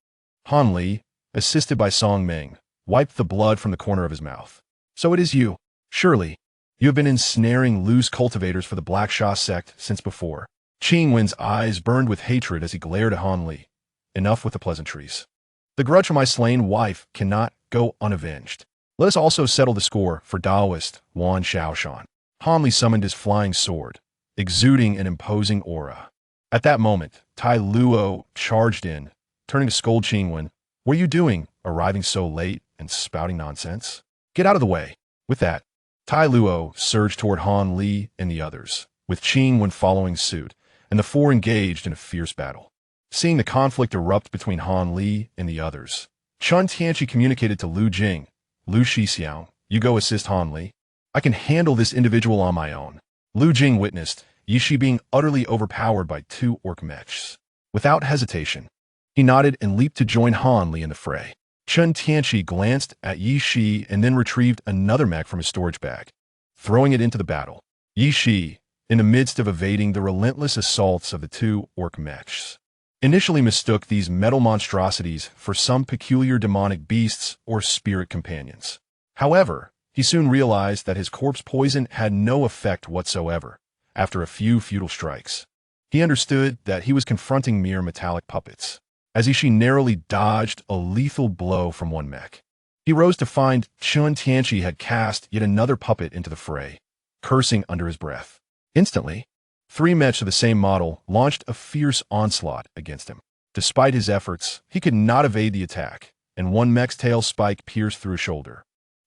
Han Li, assisted by Song Ming, wiped the blood from the corner of his mouth. So it is you. Surely, you have been ensnaring loose cultivators for the Black Sha sect since before. Qing Wen's eyes burned with hatred as he glared at Han Li. Enough with the pleasantries. The grudge for my slain wife cannot go unavenged. Let us also settle the score for Taoist Wan Xiaoshan. Han Li summoned his flying sword, exuding an imposing aura. At that moment, Tai Luo charged in, turning to scold Qing Wen. What are you doing, arriving so late and spouting nonsense? Get out of the way. With that, Tai Luo surged toward Han Li and the others, with Qing Wen following suit, and the four engaged in a fierce battle. Seeing the conflict erupt between Han Li and the others, Chen Tianqi communicated to Lu Jing, Lu Shixiao, you go assist Han Li. I can handle this individual on my own. Lu Jing witnessed Yi Shi being utterly overpowered by two orc mechs. Without hesitation, he nodded and leaped to join Han Li in the fray. Chen Tianqi glanced at Yi Shi and then retrieved another mech from his storage bag, throwing it into the battle. Yi Shi, in the midst of evading the relentless assaults of the two orc mechs, initially mistook these metal monstrosities for some peculiar demonic beasts or spirit companions. However, he soon realized that his corpse poison had no effect whatsoever after a few futile strikes. He understood that he was confronting mere metallic puppets, as Yi Shi narrowly dodged a lethal blow from one mech. He rose to find Chen Tianqi had cast yet another puppet into the fray, cursing under his breath. Instantly, 3 mechs of the same model launched a fierce onslaught against him. Despite his efforts, he could not evade the attack, and one mech's tail spike pierced through his shoulder,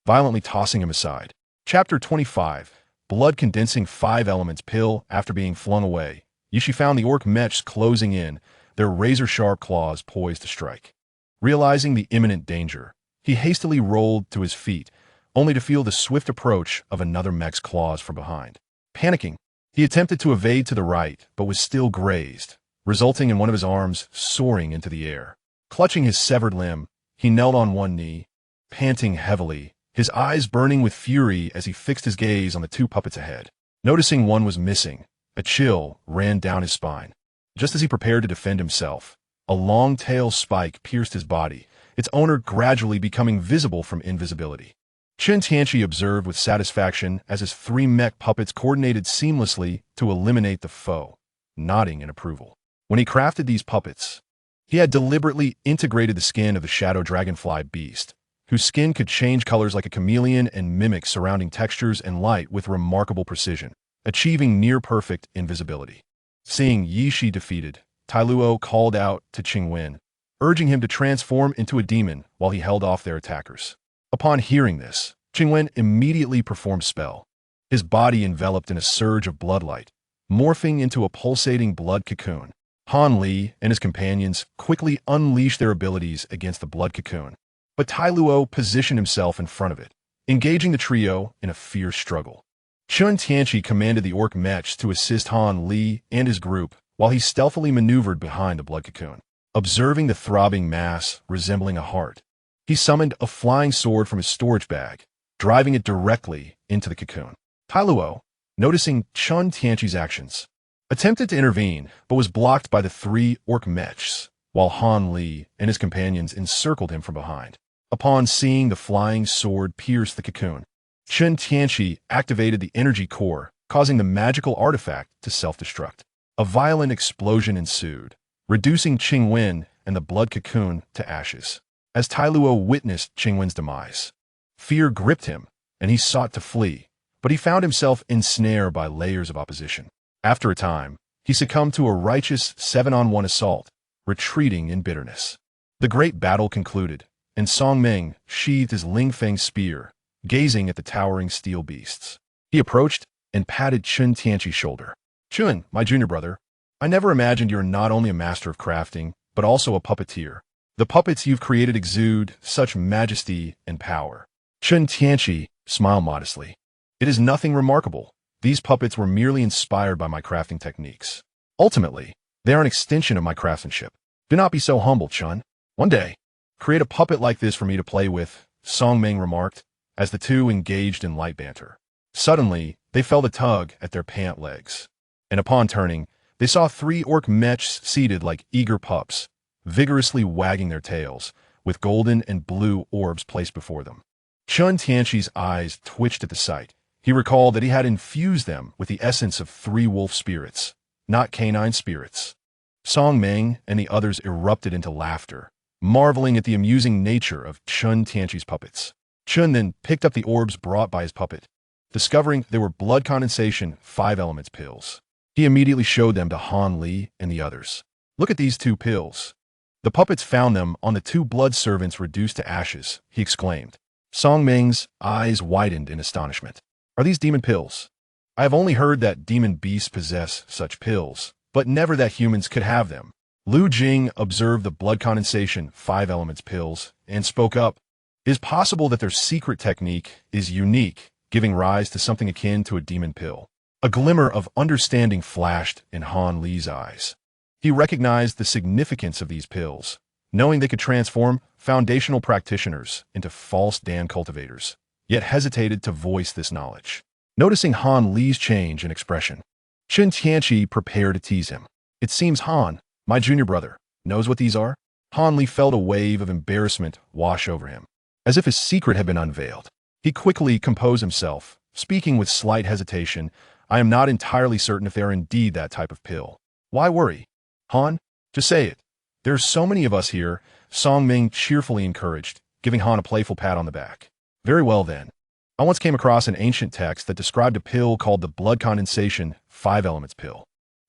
violently tossing him aside. Chapter 25. Blood-condensing 5 elements pill. After being flung away, Yishi found the orc mechs closing in, their razor-sharp claws poised to strike. Realizing the imminent danger, he hastily rolled to his feet, only to feel the swift approach of another mech's claws from behind. Panicking, he attempted to evade to the right, but was still grazed, resulting in one of his arms soaring into the air. Clutching his severed limb, he knelt on one knee, panting heavily, his eyes burning with fury as he fixed his gaze on the 2 puppets ahead. Noticing one was missing, a chill ran down his spine. Just as he prepared to defend himself, a long tail spike pierced his body, its owner gradually becoming visible from invisibility. Chen Tianqi observed with satisfaction as his 3 mech puppets coordinated seamlessly to eliminate the foe, nodding in approval. When he crafted these puppets, he had deliberately integrated the skin of the shadow dragonfly beast, whose skin could change colors like a chameleon and mimic surrounding textures and light with remarkable precision, achieving near-perfect invisibility. Seeing Yishi defeated, Tai Luo called out to Qingwen, urging him to transform into a demon while he held off their attackers. Upon hearing this, Qingwen immediately performed spell, his body enveloped in a surge of bloodlight, morphing into a pulsating blood cocoon. Han Li and his companions quickly unleashed their abilities against the blood cocoon, but Tai Luo positioned himself in front of it, engaging the trio in a fierce struggle. Chen Tianqi commanded the orc mechs to assist Han Li and his group while he stealthily maneuvered behind the blood cocoon. Observing the throbbing mass resembling a heart, he summoned a flying sword from his storage bag, driving it directly into the cocoon. Tai Luo, noticing Chen Tianqi's actions, attempted to intervene but was blocked by the 3 orc mechs, while Han Li and his companions encircled him from behind. Upon seeing the flying sword pierce the cocoon, Chen Tianqi activated the energy core, causing the magical artifact to self-destruct. A violent explosion ensued, reducing Qingwen and the blood cocoon to ashes. As Tai Luo witnessed Qingwen's demise, fear gripped him, and he sought to flee, but he found himself ensnared by layers of opposition. After a time, he succumbed to a righteous 7-on-1 assault, retreating in bitterness. The great battle concluded, and Song Meng sheathed his Ling Feng spear, gazing at the towering steel beasts. He approached and patted Chen Tianqi's shoulder. "Chen, my junior brother, I never imagined you're not only a master of crafting, but also a puppeteer. The puppets you've created exude such majesty and power." Chen Tianqi smiled modestly. "It is nothing remarkable. These puppets were merely inspired by my crafting techniques. Ultimately, they are an extension of my craftsmanship. Do not be so humble, Chen. One day, create a puppet like this for me to play with," Song Meng remarked, as the 2 engaged in light banter. Suddenly, they felt a tug at their pant legs, and upon turning, they saw 3 orc mechs seated like eager pups, vigorously wagging their tails, with golden and blue orbs placed before them. Chen Tianqi's eyes twitched at the sight. He recalled that he had infused them with the essence of 3 wolf spirits, not canine spirits. Song Meng and the others erupted into laughter, marveling at the amusing nature of Chen Tianqi's puppets. Chen then picked up the orbs brought by his puppet, discovering they were blood condensation 5 elements pills. He immediately showed them to Han Li and the others. "Look at these 2 pills." The puppets found them on the 2 blood servants reduced to ashes, he exclaimed. Song Meng's eyes widened in astonishment. "Are these demon pills? I have only heard that demon beasts possess such pills, but never that humans could have them." Lu Jing observed the blood condensation 5 elements pills and spoke up. "It is possible that their secret technique is unique, giving rise to something akin to a demon pill." A glimmer of understanding flashed in Han Li's eyes. He recognized the significance of these pills, knowing they could transform foundational practitioners into false Dan cultivators, yet hesitated to voice this knowledge. Noticing Han Li's change in expression, Chen Tianqi prepared to tease him. "It seems Han, my junior brother, knows what these are?" Han Li felt a wave of embarrassment wash over him, as if his secret had been unveiled. He quickly composed himself, speaking with slight hesitation. "I am not entirely certain if they are indeed that type of pill." "Why worry? Han, just say it. There are so many of us here," Song Ming cheerfully encouraged, giving Han a playful pat on the back. Very well then. I once came across an ancient text that described a pill called the blood condensation 5 elements pill.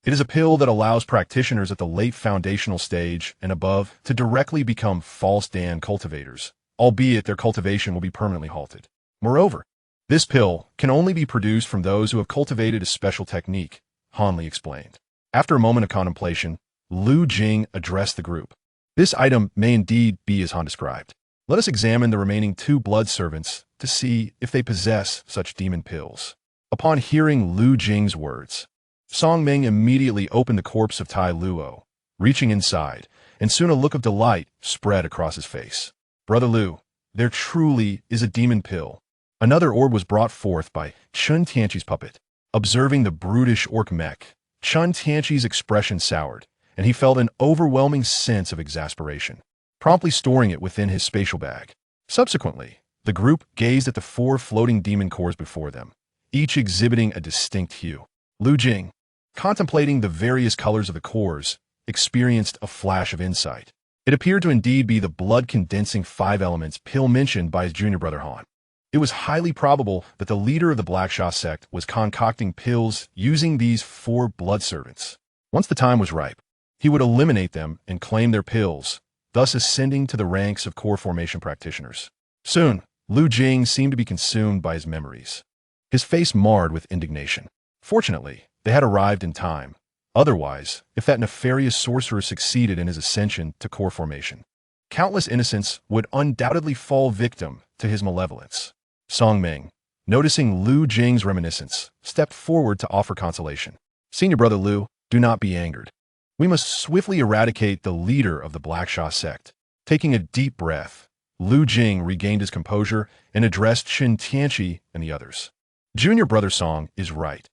It is a pill that allows practitioners at the late foundational stage and above to directly become false Dan cultivators, albeit their cultivation will be permanently halted. Moreover, this pill can only be produced from those who have cultivated a special technique, Han Li explained. After a moment of contemplation, Lu Jing addressed the group. This item may indeed be as Han described. Let us examine the remaining 2 blood servants to see if they possess such demon pills. Upon hearing Lu Jing's words, Song Ming immediately opened the corpse of Tai Luo, reaching inside, and soon a look of delight spread across his face. Brother Lu, there truly is a demon pill. Another orb was brought forth by Chen Tianqi's puppet. Observing the brutish orc mech, Chen Tianqi's expression soured, and he felt an overwhelming sense of exasperation, promptly storing it within his spatial bag. Subsequently, the group gazed at the 4 floating demon cores before them, each exhibiting a distinct hue. Lu Jing, contemplating the various colors of the cores, experienced a flash of insight. It appeared to indeed be the blood-condensing 5 elements pill mentioned by his junior brother Han. It was highly probable that the leader of the Blackshaw sect was concocting pills using these 4 blood servants. Once the time was ripe, he would eliminate them and claim their pills, thus ascending to the ranks of core formation practitioners. Soon, Lu Jing seemed to be consumed by his memories, his face marred with indignation. Fortunately, they had arrived in time. Otherwise, if that nefarious sorcerer succeeded in his ascension to core formation, countless innocents would undoubtedly fall victim to his malevolence. Song Ming, noticing Lu Jing's reminiscence, stepped forward to offer consolation. Senior brother Lu, do not be angered. We must swiftly eradicate the leader of the Blackshaw sect. Taking a deep breath, Lu Jing regained his composure and addressed Chen Tianqi and the others. Junior brother Song is right.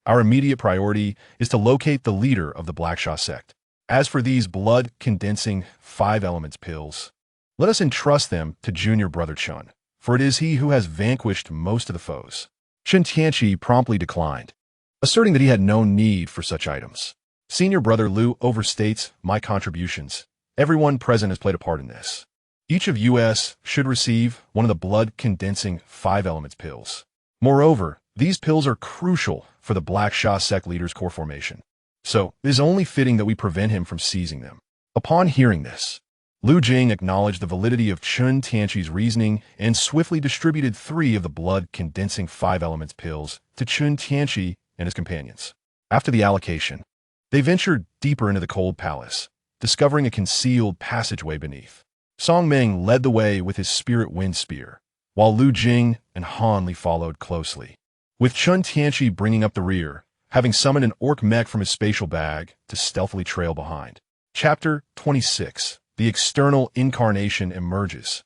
Our immediate priority is to locate the leader of the Blackshaw sect. As for these blood-condensing 5 elements pills, let us entrust them to junior brother Chen, for it is he who has vanquished most of the foes. Chen Tianqi promptly declined, asserting that he had no need for such items. Senior brother Lu overstates my contributions. Everyone present has played a part in this. Each of us should receive one of the blood-condensing 5 elements pills. Moreover, these pills are crucial for the Blackshaw sect leader's core formation, so it is only fitting that we prevent him from seizing them. Upon hearing this, Lu Jing acknowledged the validity of Chen Tianqi's reasoning and swiftly distributed 3 of the blood-condensing 5 elements pills to Chen Tianqi and his companions. After the allocation, they ventured deeper into the cold palace, discovering a concealed passageway beneath. Song Ming led the way with his spirit wind spear, while Lu Jing and Han Li followed closely, with Chen Tianqi bringing up the rear, having summoned an orc mech from his spatial bag to stealthily trail behind. Chapter 26. The external incarnation emerges,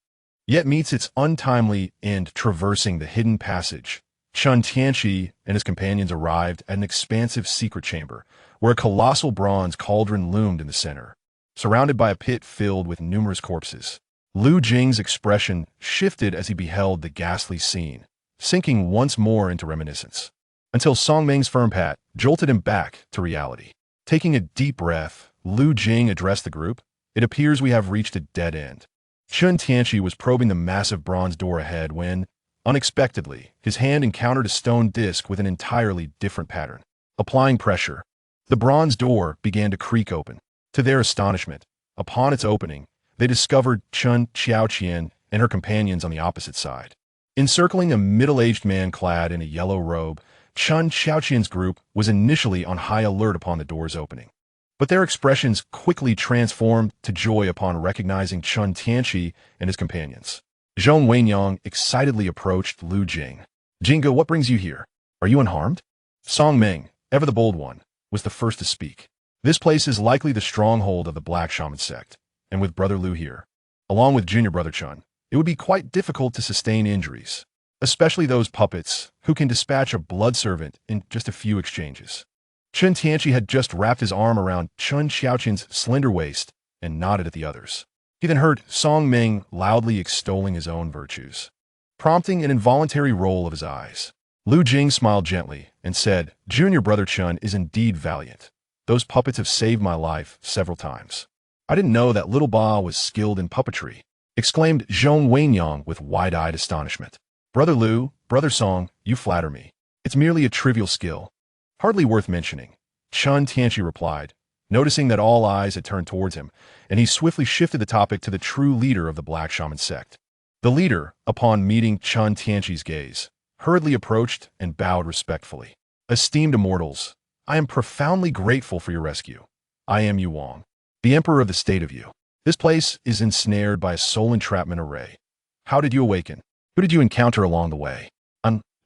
yet meets its untimely end traversing the hidden passage. Chen Tianqi and his companions arrived at an expansive secret chamber, where a colossal bronze cauldron loomed in the center, surrounded by a pit filled with numerous corpses. Lu Jing's expression shifted as he beheld the ghastly scene, sinking once more into reminiscence, until Song Ming's firm pat jolted him back to reality. Taking a deep breath, Lu Jing addressed the group. It appears we have reached a dead end. Chen Tianqi was probing the massive bronze door ahead when, unexpectedly, his hand encountered a stone disc with an entirely different pattern. Applying pressure, the bronze door began to creak open. To their astonishment, upon its opening, they discovered Chen Xiaoqian and her companions on the opposite side. Encircling a middle-aged man clad in a yellow robe, Chen Xiaoqian's group was initially on high alert upon the door's opening, but their expressions quickly transformed to joy upon recognizing Chen Tianqi and his companions. Zhong Wenyang excitedly approached Lu Jing. "Jinga, what brings you here? Are you unharmed?" Song Ming, ever the bold one, was the first to speak. "This place is likely the stronghold of the Black Shaman sect, and with Brother Lu here, along with Junior Brother Chen, it would be quite difficult to sustain injuries, especially those puppets who can dispatch a blood servant in just a few exchanges." Chen Tianqi had just wrapped his arm around Chen Xiaoqian's slender waist and nodded at the others. He then heard Song Ming loudly extolling his own virtues, prompting an involuntary roll of his eyes. Lu Jing smiled gently and said, "Junior Brother Chen is indeed valiant. Those puppets have saved my life several times. I didn't know that little Ba was skilled in puppetry." exclaimed Zhong Wenyang with wide-eyed astonishment. Brother Lu, Brother Song, you flatter me. It's merely a trivial skill. Hardly worth mentioning, Chen Tianqi replied, noticing that all eyes had turned towards him, and he swiftly shifted the topic to the true leader of the Black Shaman sect. The leader, upon meeting Chen Tianqi's gaze, hurriedly approached and bowed respectfully. Esteemed immortals, I am profoundly grateful for your rescue. I am Yu Wang, the Emperor of the State of Yu. This place is ensnared by a soul entrapment array. How did you awaken? Who did you encounter along the way?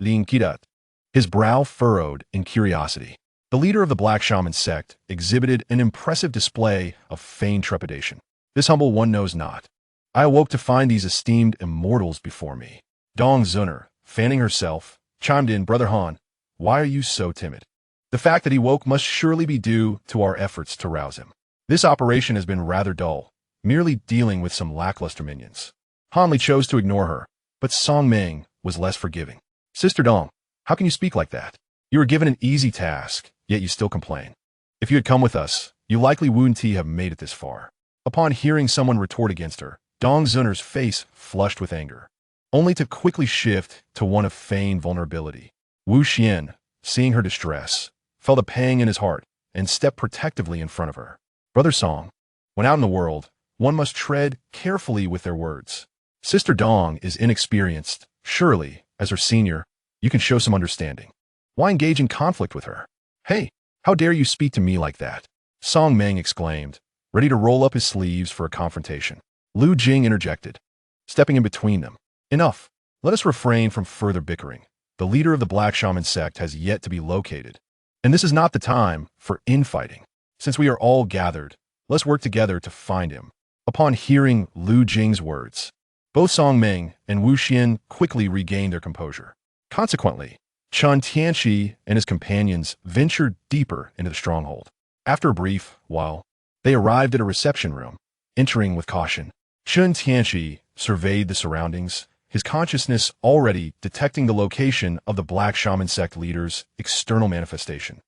Lin Kidat. His brow furrowed in curiosity. The leader of the Black Shaman sect exhibited an impressive display of feigned trepidation. This humble one knows not. I awoke to find these esteemed immortals before me. Dong Zunner, fanning herself, chimed in, Brother Han, why are you so timid? The fact that he woke must surely be due to our efforts to rouse him. This operation has been rather dull, merely dealing with some lackluster minions. Han Li chose to ignore her, but Song Ming was less forgiving. Sister Dong, how can you speak like that? You were given an easy task, yet you still complain. If you had come with us, you likely wouldn't have made it this far. Upon hearing someone retort against her, Dong Zunner's face flushed with anger, only to quickly shift to one of feigned vulnerability. Wu Xian, seeing her distress, felt a pang in his heart and stepped protectively in front of her. Brother Song, when out in the world, one must tread carefully with their words. Sister Dong is inexperienced. Surely, as her senior, you can show some understanding. Why engage in conflict with her? Hey, how dare you speak to me like that? Song Meng exclaimed, ready to roll up his sleeves for a confrontation. Lu Jing interjected, stepping in between them. Enough. Let us refrain from further bickering. The leader of the Black Shaman sect has yet to be located, and this is not the time for infighting. Since we are all gathered, let's work together to find him. Upon hearing Lu Jing's words, both Song Ming and Wu Xian quickly regained their composure. Consequently, Chen Tianqi and his companions ventured deeper into the stronghold. After a brief while, they arrived at a reception room, entering with caution. Chen Tianqi surveyed the surroundings, his consciousness already detecting the location of the Black Shaman sect leader's external manifestation,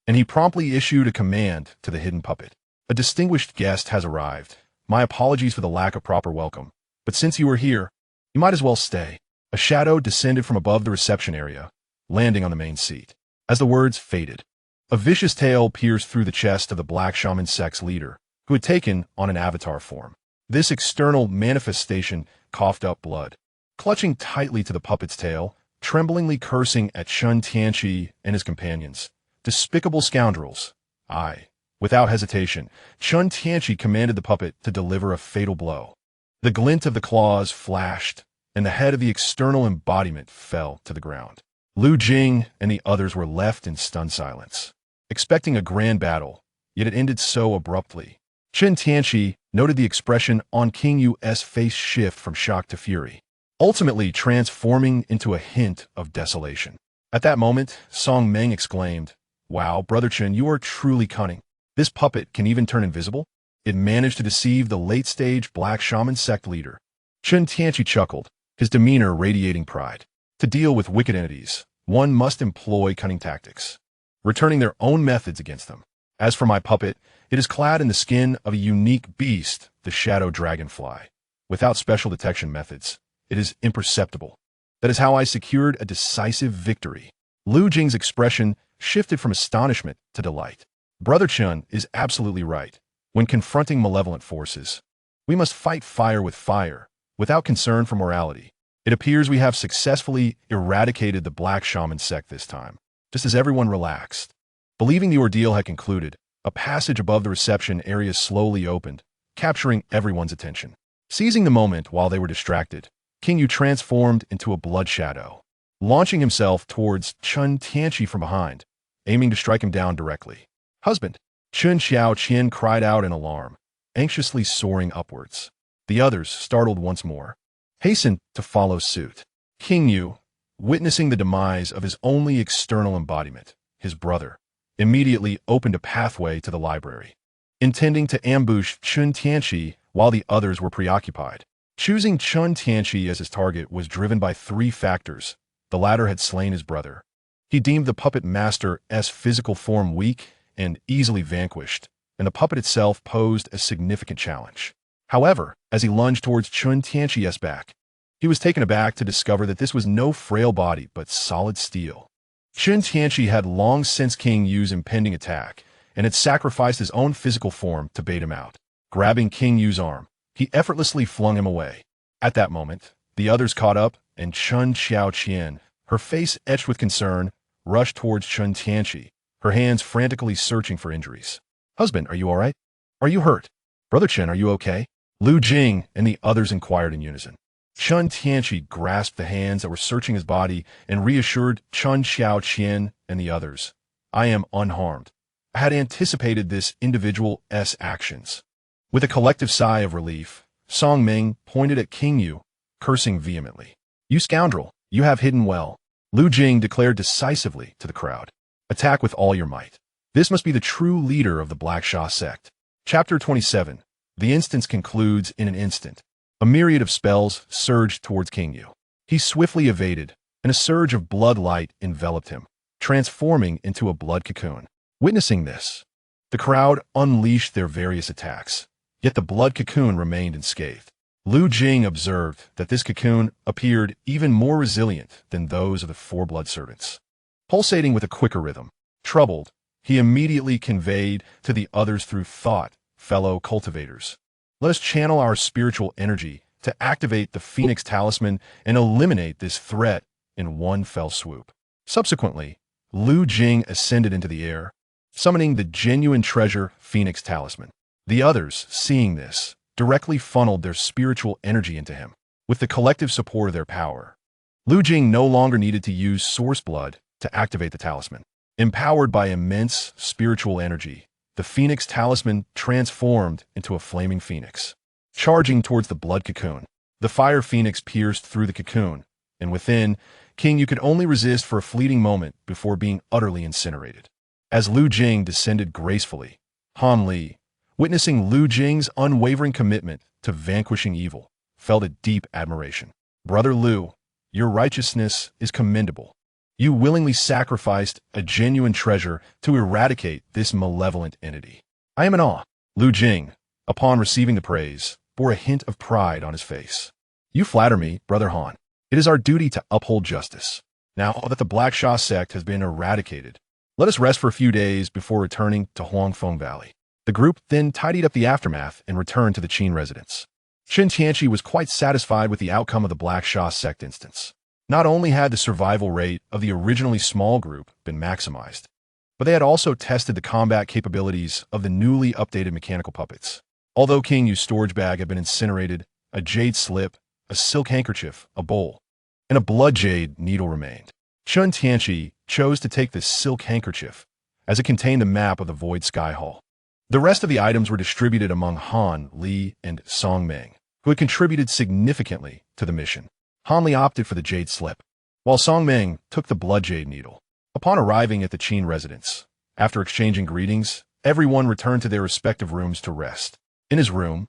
and he promptly issued a command to the hidden puppet. A distinguished guest has arrived. My apologies for the lack of proper welcome, but since you are here, you might as well stay. A shadow descended from above the reception area, landing on the main seat. As the words faded, a vicious tail pierced through the chest of the Black Shaman sect's leader, who had taken on an avatar form. This external manifestation coughed up blood. Clutching tightly to the puppet's tail, tremblingly cursing at Chen Tianqi and his companions. Despicable scoundrels. Without hesitation, Chen Tianqi commanded the puppet to deliver a fatal blow. The glint of the claws flashed, and the head of the external embodiment fell to the ground. Lu Jing and the others were left in stunned silence, expecting a grand battle, yet it ended so abruptly. Chen Tianqi noted the expression on King Yu's face shift from shock to fury, ultimately transforming into a hint of desolation. At that moment, Song Meng exclaimed, Wow, Brother Chen, you are truly cunning. This puppet can even turn invisible? It managed to deceive the late-stage Black Shaman sect leader. Chen Tianqi chuckled, his demeanor radiating pride. To deal with wicked entities, one must employ cunning tactics, returning their own methods against them. As for my puppet, it is clad in the skin of a unique beast, the shadow dragonfly. Without special detection methods, it is imperceptible. That is how I secured a decisive victory. Lu Jing's expression shifted from astonishment to delight. Brother Chen is absolutely right. When confronting malevolent forces, we must fight fire with fire, without concern for morality. It appears we have successfully eradicated the Black Shaman sect this time, just as everyone relaxed. Believing the ordeal had concluded, a passage above the reception area slowly opened, capturing everyone's attention. Seizing the moment while they were distracted, King Yu transformed into a blood shadow, launching himself towards Chen Tianqi from behind, aiming to strike him down directly. Husband! Chen Xiaoqian cried out in alarm, anxiously soaring upwards. The others, startled once more, hastened to follow suit. King Yu, witnessing the demise of his only external embodiment, his brother, immediately opened a pathway to the library, intending to ambush Chen Tianqi while the others were preoccupied. Choosing Chen Tianqi as his target was driven by three factors. The latter had slain his brother. He deemed the puppet master's physical form weak and easily vanquished, and the puppet itself posed a significant challenge. However, as he lunged towards Chen Tianqi's back, he was taken aback to discover that this was no frail body but solid steel. Chen Tianqi had long since King Yu's impending attack and had sacrificed his own physical form to bait him out. Grabbing King Yu's arm, he effortlessly flung him away. At that moment, the others caught up, and Chen Xiaoqian, her face etched with concern, rushed towards Chen Tianqi, her hands frantically searching for injuries. "Husband, are you all right? Are you hurt? Brother Chen, are you okay?" Lu Jing and the others inquired in unison. Chen Tianqi grasped the hands that were searching his body and reassured Chen Xiaoqian and the others. "I am unharmed. I had anticipated this individual's actions." With a collective sigh of relief, Song Ming pointed at King Yu, cursing vehemently. "You scoundrel, you have hidden well." Lu Jing declared decisively to the crowd. "Attack with all your might. This must be the true leader of the Black Sha sect." Chapter 27. The instance concludes in an instant. A myriad of spells surged towards King Yu. He swiftly evaded, and a surge of blood light enveloped him, transforming into a blood cocoon. Witnessing this, the crowd unleashed their various attacks, yet the blood cocoon remained unscathed. Lu Jing observed that this cocoon appeared even more resilient than those of the four blood servants. Pulsating with a quicker rhythm, troubled, he immediately conveyed to the others through thought, "Fellow cultivators, let us channel our spiritual energy to activate the Phoenix Talisman and eliminate this threat in one fell swoop." Subsequently, Lu Jing ascended into the air, summoning the genuine treasure Phoenix Talisman. The others, seeing this, directly funneled their spiritual energy into him. With the collective support of their power, Lu Jing no longer needed to use source blood to activate the talisman. Empowered by immense spiritual energy, the Phoenix Talisman transformed into a flaming phoenix. Charging towards the blood cocoon, the fire phoenix pierced through the cocoon, and within, King Yu could only resist for a fleeting moment before being utterly incinerated. As Lu Jing descended gracefully, Han Li, witnessing Lu Jing's unwavering commitment to vanquishing evil, felt a deep admiration. "Brother Lu, your righteousness is commendable. You willingly sacrificed a genuine treasure to eradicate this malevolent entity. I am in awe." Lu Jing, upon receiving the praise, bore a hint of pride on his face. "You flatter me, Brother Han. It is our duty to uphold justice. Now that the Black Sha sect has been eradicated, let us rest for a few days before returning to Huangfeng Valley." The group then tidied up the aftermath and returned to the Qin residence. Chen Tianqi was quite satisfied with the outcome of the Black Sha sect instance. Not only had the survival rate of the originally small group been maximized, but they had also tested the combat capabilities of the newly updated mechanical puppets. Although King Yu's storage bag had been incinerated, a jade slip, a silk handkerchief, a bowl, and a blood jade needle remained. Chen Tianqi chose to take the silk handkerchief, as it contained the map of the Void Sky Hall. The rest of the items were distributed among Han, Li, and Song Ming, who had contributed significantly to the mission. Han Li opted for the jade slip, while Song Ming took the blood jade needle. Upon arriving at the Qin residence, after exchanging greetings, everyone returned to their respective rooms to rest. In his room,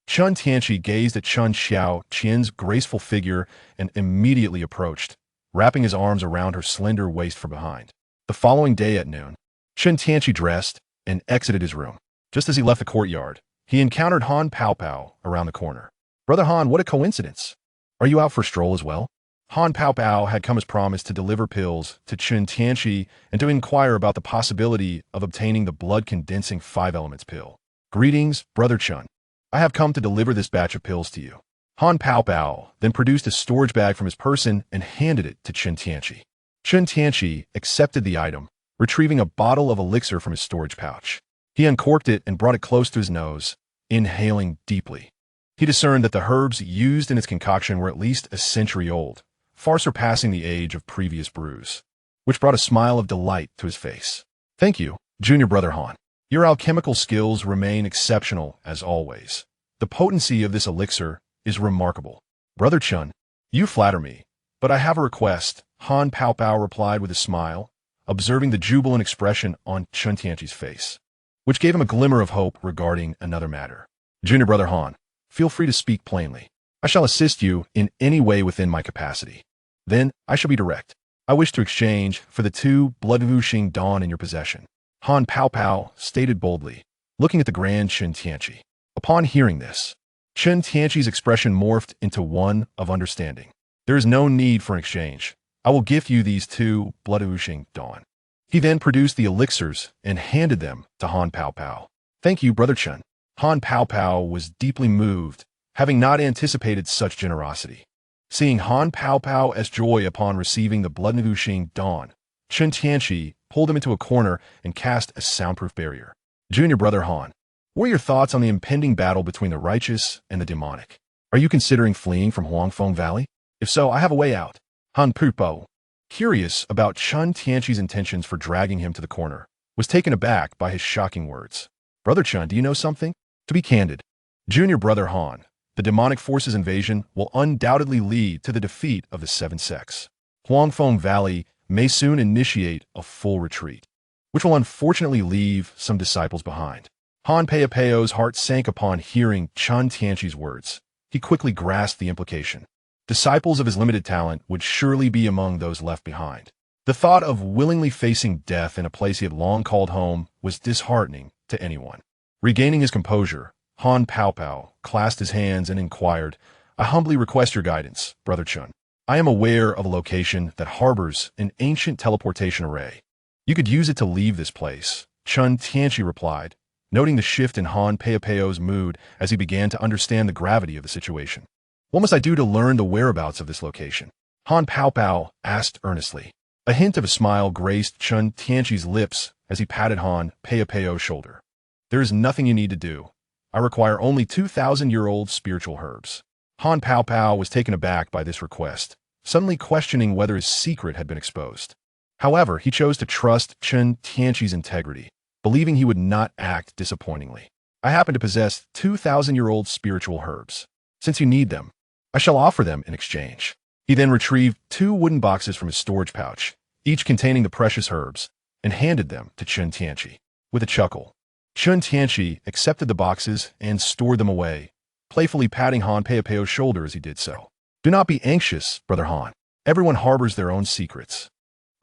Chen Tianqi gazed at Chen Xiaoqian's graceful figure and immediately approached, wrapping his arms around her slender waist from behind. The following day at noon, Chen Tianqi dressed and exited his room. Just as he left the courtyard, he encountered Han Paopao around the corner. "Brother Han, what a coincidence. Are you out for a stroll as well?" Han Paopao had come as promised to deliver pills to Chen Tianqi and to inquire about the possibility of obtaining the blood-condensing 5 elements pill. "Greetings, Brother Chen. I have come to deliver this batch of pills to you." Han Paopao then produced a storage bag from his person and handed it to Chen Tianqi. Chen Tianqi accepted the item, retrieving a bottle of elixir from his storage pouch. He uncorked it and brought it close to his nose, inhaling deeply. He discerned that the herbs used in its concoction were at least a century old, far surpassing the age of previous brews, which brought a smile of delight to his face. "Thank you, Junior Brother Han. Your alchemical skills remain exceptional as always. The potency of this elixir is remarkable." "Brother Chen, you flatter me, but I have a request," Han Paopao replied with a smile, observing the jubilant expression on Chen Tianqi's face, which gave him a glimmer of hope regarding another matter. "Junior Brother Han, feel free to speak plainly. I shall assist you in any way within my capacity. Then I shall be direct. I wish to exchange for the 2 blood-whooshing dawn in your possession," Han Paopao stated boldly, looking at the grand Chen Tianqi. Upon hearing this, Chen Tianqi's expression morphed into one of understanding. There is no need for an exchange. I will give you these two blood oozing dawn. He then produced the elixirs and handed them to Han Pao Pao. Thank you, Brother Chen. Han Pao Pao was deeply moved, having not anticipated such generosity. Seeing Han Pao Pao's joy upon receiving the blood oozing dawn, Chen Tianqi pulled him into a corner and cast a soundproof barrier. Junior Brother Han, what are your thoughts on the impending battle between the righteous and the demonic? Are you considering fleeing from Huangfeng Valley? If so, I have a way out. Han Pupo, curious about Chen Tianqi's intentions for dragging him to the corner, was taken aback by his shocking words. Brother Chen, do you know something? To be candid, Junior Brother Han, the demonic forces invasion will undoubtedly lead to the defeat of the 7 sects. Huangfeng Valley may soon initiate a full retreat, which will unfortunately leave some disciples behind. Han Peo's heart sank upon hearing Chen Tianqi's words. He quickly grasped the implication. Disciples of his limited talent would surely be among those left behind. The thought of willingly facing death in a place he had long called home was disheartening to anyone. Regaining his composure, Han Pao Pao clasped his hands and inquired, I humbly request your guidance, Brother Chen. I am aware of a location that harbors an ancient teleportation array. You could use it to leave this place, Chen Tianqi replied, noting the shift in Han Peo's mood as he began to understand the gravity of the situation. What must I do to learn the whereabouts of this location? Han Pao Pao asked earnestly. A hint of a smile graced Chen Tianqi's lips as he patted Han Peo's shoulder. There is nothing you need to do. I require only 2,000-year-old spiritual herbs. Han Pao Pao was taken aback by this request, suddenly questioning whether his secret had been exposed. However, he chose to trust Chen Tianqi's integrity, believing he would not act disappointingly. I happen to possess 2,000-year-old spiritual herbs. Since you need them, I shall offer them in exchange. He then retrieved 2 wooden boxes from his storage pouch, each containing the precious herbs, and handed them to Chen Tianqi. With a chuckle, Chen Tianqi accepted the boxes and stored them away, playfully patting Han Peo's shoulder as he did so. Do not be anxious, Brother Han. Everyone harbors their own secrets.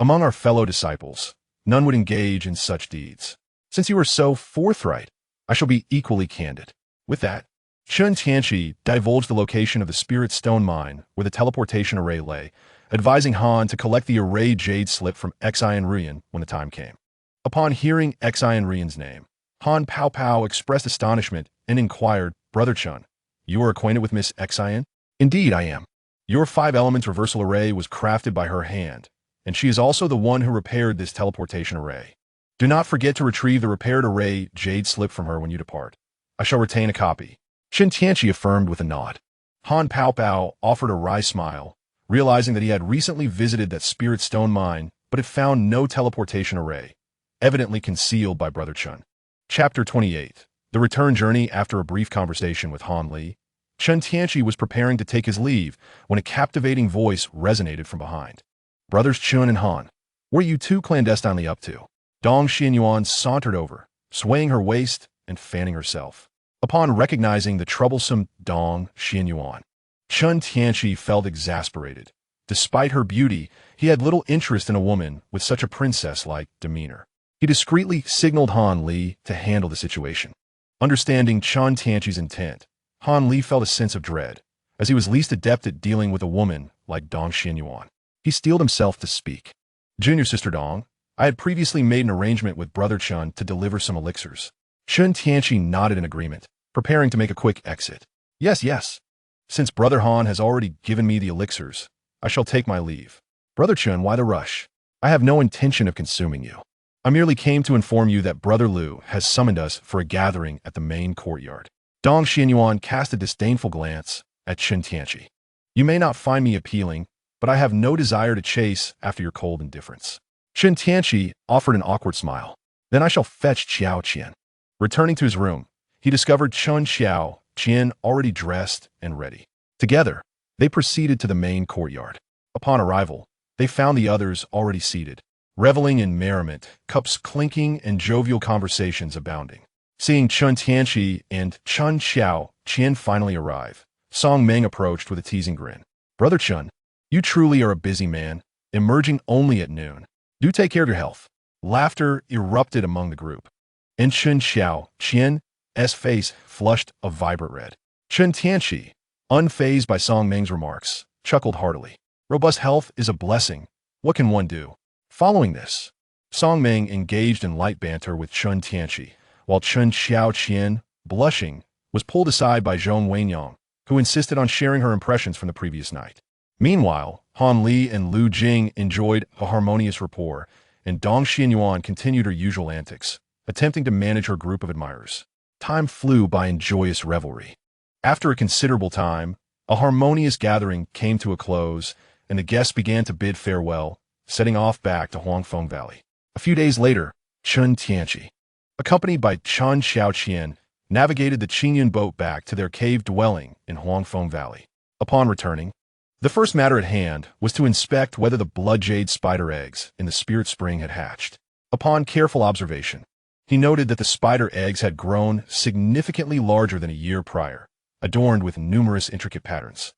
Among our fellow disciples, none would engage in such deeds. Since you are so forthright, I shall be equally candid. With that, Chen Tianqi divulged the location of the Spirit Stone Mine where the teleportation array lay, advising Han to collect the array jade slip from Xian Ruyan when the time came. Upon hearing Xian Ruyan's name, Han Pao Pao expressed astonishment and inquired, Brother Chen, you are acquainted with Miss Xian? Indeed, I am. Your 5 elements reversal array was crafted by her hand, and she is also the one who repaired this teleportation array. Do not forget to retrieve the repaired array jade slip from her when you depart. I shall retain a copy. Chen Tianqi affirmed with a nod. Han Pao Pao offered a wry smile, realizing that he had recently visited that Spirit Stone Mine, but had found no teleportation array, evidently concealed by Brother Chen. Chapter 28. The return journey. After a brief conversation with Han Li, Chen Tianqi was preparing to take his leave when a captivating voice resonated from behind. Brothers Chen and Han, what are you two clandestinely up to? Dong Xianyuan sauntered over, swaying her waist and fanning herself. Upon recognizing the troublesome Dong Xianyuan, Chen Tianqi felt exasperated. Despite her beauty, he had little interest in a woman with such a princess-like demeanor. He discreetly signaled Han Li to handle the situation. Understanding Chen Tianqi's intent, Han Li felt a sense of dread, as he was least adept at dealing with a woman like Dong Xianyuan. He steeled himself to speak. Junior Sister Dong, I had previously made an arrangement with Brother Chen to deliver some elixirs. Chen Tianqi nodded in agreement, preparing to make a quick exit. Yes. Since Brother Han has already given me the elixirs, I shall take my leave. Brother Chen, why the rush? I have no intention of consuming you. I merely came to inform you that Brother Liu has summoned us for a gathering at the main courtyard. Dong Xianyuan cast a disdainful glance at Chen Tianqi. You may not find me appealing, but I have no desire to chase after your cold indifference. Chen Tianqi offered an awkward smile. Then I shall fetch Xiao Qian. Returning to his room, he discovered Chen Xiao Qian already dressed and ready. Together, they proceeded to the main courtyard. Upon arrival, they found the others already seated, reveling in merriment, cups clinking and jovial conversations abounding. Seeing Chen Tianqi and Chen Xiao Qian finally arrive, Song Meng approached with a teasing grin. Brother Chen, you truly are a busy man, emerging only at noon. Do take care of your health. Laughter erupted among the group. And Chen Xiao Qian's face flushed a vibrant red. Chen Tianqi, unfazed by Song Meng's remarks, chuckled heartily. Robust health is a blessing. What can one do? Following this, Song Meng engaged in light banter with Chen Tianqi, while Chen Xiaoqian, blushing, was pulled aside by Zhong Wenyang, who insisted on sharing her impressions from the previous night. Meanwhile, Han Li and Lu Jing enjoyed a harmonious rapport, and Dong Xianyuan continued her usual antics, attempting to manage her group of admirers. Time flew by in joyous revelry. After a considerable time, a harmonious gathering came to a close, and the guests began to bid farewell, setting off back to Huangfeng Valley. A few days later, Chen Tianqi, accompanied by Chen Xiaoqian, navigated the Qinyan boat back to their cave dwelling in Huangfeng Valley. Upon returning, the first matter at hand was to inspect whether the blood jade spider eggs in the spirit spring had hatched. Upon careful observation, he noted that the spider eggs had grown significantly larger than a year prior, adorned with numerous intricate patterns.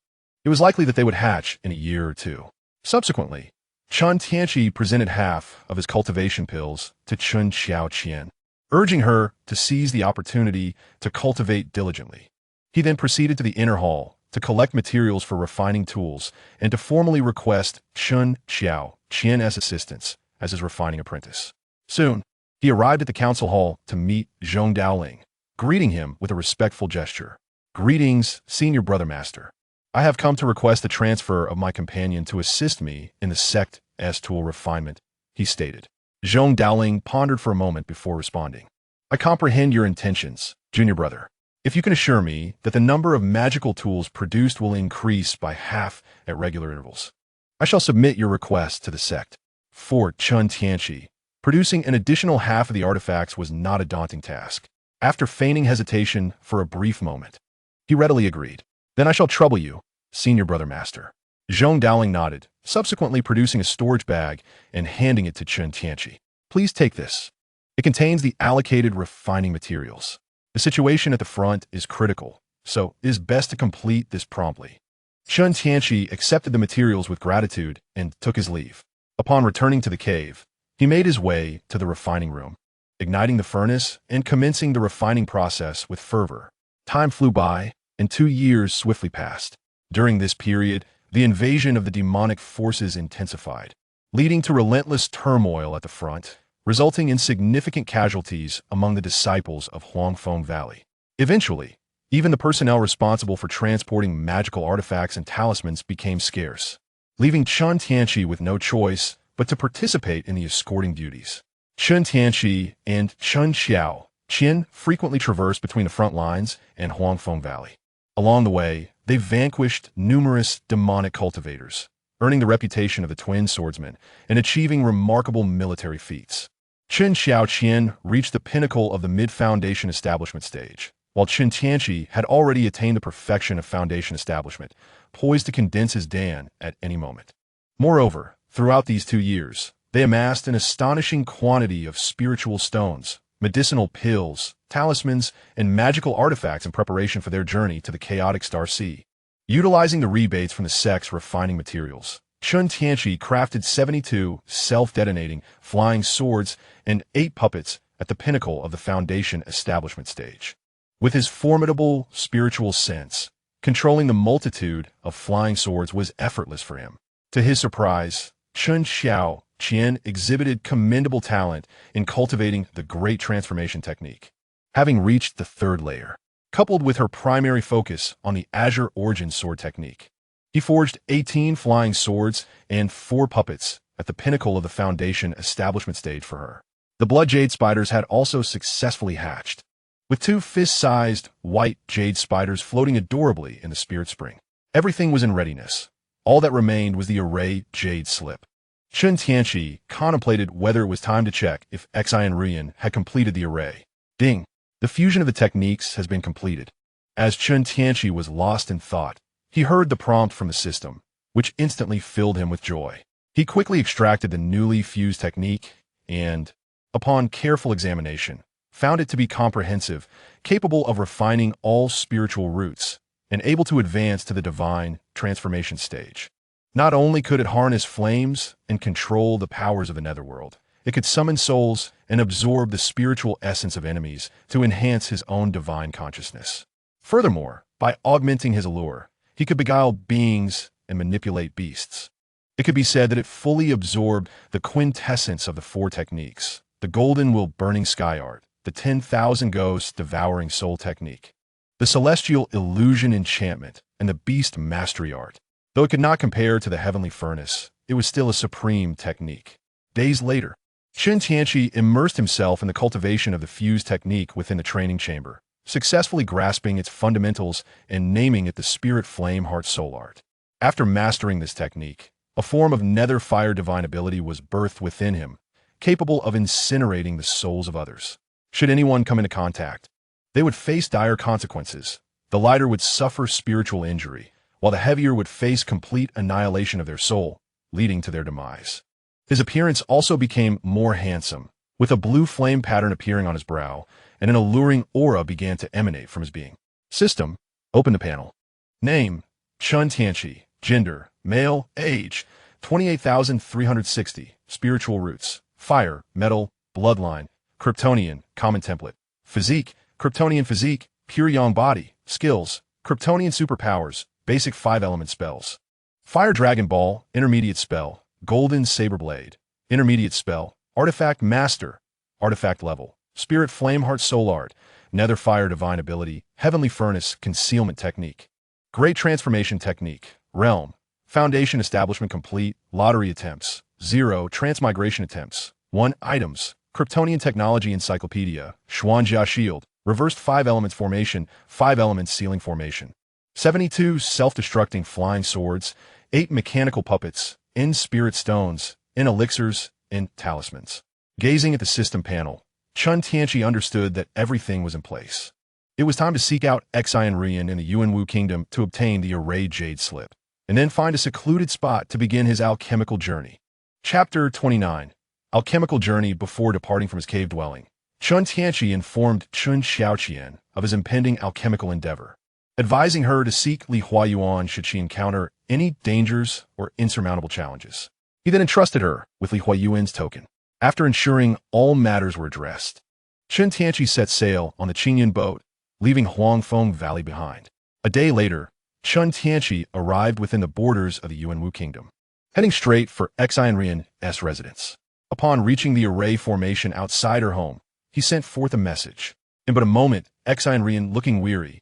It was likely that they would hatch in a year or two. Subsequently, Chen Tianqi presented half of his cultivation pills to Chen Xiaoqian, urging her to seize the opportunity to cultivate diligently. He then proceeded to the inner hall to collect materials for refining tools and to formally request Chen Xiaoqian's assistance as his refining apprentice. Soon, he arrived at the council hall to meet Zhong Daoling, greeting him with a respectful gesture. "Greetings, senior brother master. I have come to request the transfer of my companion to assist me in the sect's tool refinement," he stated. Zhong Daoling pondered for a moment before responding. "I comprehend your intentions, junior brother. If you can assure me that the number of magical tools produced will increase by half at regular intervals, I shall submit your request to the sect." For Chen Tianqi, producing an additional half of the artifacts was not a daunting task. After feigning hesitation for a brief moment, he readily agreed. "Then I shall trouble you, senior brother master." Zhong Daoling nodded, subsequently producing a storage bag and handing it to Chen Tianqi. "Please take this. It contains the allocated refining materials. The situation at the front is critical, so it is best to complete this promptly." Chen Tianqi accepted the materials with gratitude and took his leave. Upon returning to the cave, he made his way to the refining room, igniting the furnace and commencing the refining process with fervor. Time flew by, and 2 years swiftly passed. During this period, the invasion of the demonic forces intensified, leading to relentless turmoil at the front, resulting in significant casualties among the disciples of Huangfeng Valley. Eventually, even the personnel responsible for transporting magical artifacts and talismans became scarce, leaving Chen Tianqi with no choice but to participate in the escorting duties. Chen Tianqi and Chen Xiaoqian frequently traversed between the front lines and Huangfeng Valley. Along the way, they vanquished numerous demonic cultivators, earning the reputation of the twin swordsmen and achieving remarkable military feats. Chen Xiaoqian reached the pinnacle of the mid-foundation establishment stage, while Chen Tianqi had already attained the perfection of foundation establishment, poised to condense his Dan at any moment. Moreover, throughout these 2 years, they amassed an astonishing quantity of spiritual stones, medicinal pills, talismans, and magical artifacts in preparation for their journey to the chaotic Star Sea. Utilizing the rebates from the sect's refining materials, Chen Tianqi crafted 72 self-detonating flying swords and 8 puppets at the pinnacle of the foundation establishment stage. With his formidable spiritual sense, controlling the multitude of flying swords was effortless for him. To his surprise, Chen Xiaoqian exhibited commendable talent in cultivating the Great Transformation technique. Having reached the 3rd layer, coupled with her primary focus on the Azure Origin sword technique, he forged 18 flying swords and 4 puppets at the pinnacle of the foundation establishment stage for her. The blood jade spiders had also successfully hatched, with 2 fist-sized white jade spiders floating adorably in the spirit spring. Everything was in readiness. All that remained was the array jade slip. Chen Tianqi contemplated whether it was time to check if Xi and Ruyan had completed the array. Ding! The fusion of the techniques has been completed. As Chen Tianqi was lost in thought, he heard the prompt from the system, which instantly filled him with joy. He quickly extracted the newly fused technique and, upon careful examination, found it to be comprehensive, capable of refining all spiritual roots, and able to advance to the divine transformation stage. Not only could it harness flames and control the powers of the netherworld, it could summon souls and absorb the spiritual essence of enemies to enhance his own divine consciousness. Furthermore, By augmenting his allure, he could beguile beings and manipulate beasts. It could be said that it fully absorbed the quintessence of the four techniques: the golden will burning sky art, the 10,000 ghosts devouring soul technique, the celestial illusion enchantment, and the beast mastery art. Though it could not compare to the heavenly furnace, it was still a supreme technique. Days later, Chen Tianqi immersed himself in the cultivation of the fuse technique within the training chamber, successfully grasping its fundamentals and naming it the Spirit Flame Heart Soul Art. After mastering this technique, a form of nether fire divine ability was birthed within him, capable of incinerating the souls of others. Should anyone come into contact, they would face dire consequences. The lighter would suffer spiritual injury, while the heavier would face complete annihilation of their soul, leading to their demise. His appearance also became more handsome, with a blue flame pattern appearing on his brow, and an alluring aura began to emanate from his being. System: open the panel. Name: Chen Tianqi. Gender: male. Age: 28,360. Spiritual roots: fire, metal, bloodline, Kryptonian, common template. Physique: Kryptonian physique, pure yang body. Skills: Kryptonian superpowers, basic 5-element spells. Fire Dragon Ball, intermediate spell. Golden Saber Blade, intermediate spell. Artifact Master, artifact level. Spirit Flame Heart Soul Art, Nether Fire Divine Ability, Heavenly Furnace, Concealment Technique. Great Transformation Technique, Realm. Foundation Establishment Complete, Lottery Attempts, 0. Transmigration Attempts, 1. Items, Kryptonian Technology Encyclopedia, Xuanjia Shield, Reversed 5 Elements Formation, 5 Elements Sealing Formation. 72 Self-Destructing Flying Swords, 8 Mechanical Puppets, in Spirit Stones, in Elixirs, in Talismans. Gazing at the system panel, Chen Tianqi understood that everything was in place. It was time to seek out Xian Rian in the Yuanwu Kingdom to obtain the arrayed jade slip, and then find a secluded spot to begin his alchemical journey. Chapter 29. Alchemical Journey. Before departing from his cave dwelling, Chen Tianqi informed Chen Xiaoqian of his impending alchemical endeavor, advising her to seek Li Huayuan should she encounter any dangers or insurmountable challenges. He then entrusted her with Li Huayuan's token. After ensuring all matters were addressed, Chen Tianqi set sail on the Qingyan boat, leaving Huangfeng Valley behind. A day later, Chen Tianqi arrived within the borders of the Yuanwu Kingdom, heading straight for Xian Rian's residence. Upon reaching the array formation outside her home, he sent forth a message. In but a moment, Xian Rian, looking weary,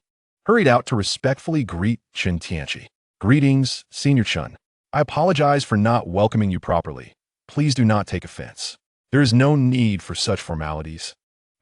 hurried out to respectfully greet Chen Tianqi. Greetings, Senior Chen. I apologize for not welcoming you properly. Please do not take offense. There is no need for such formalities.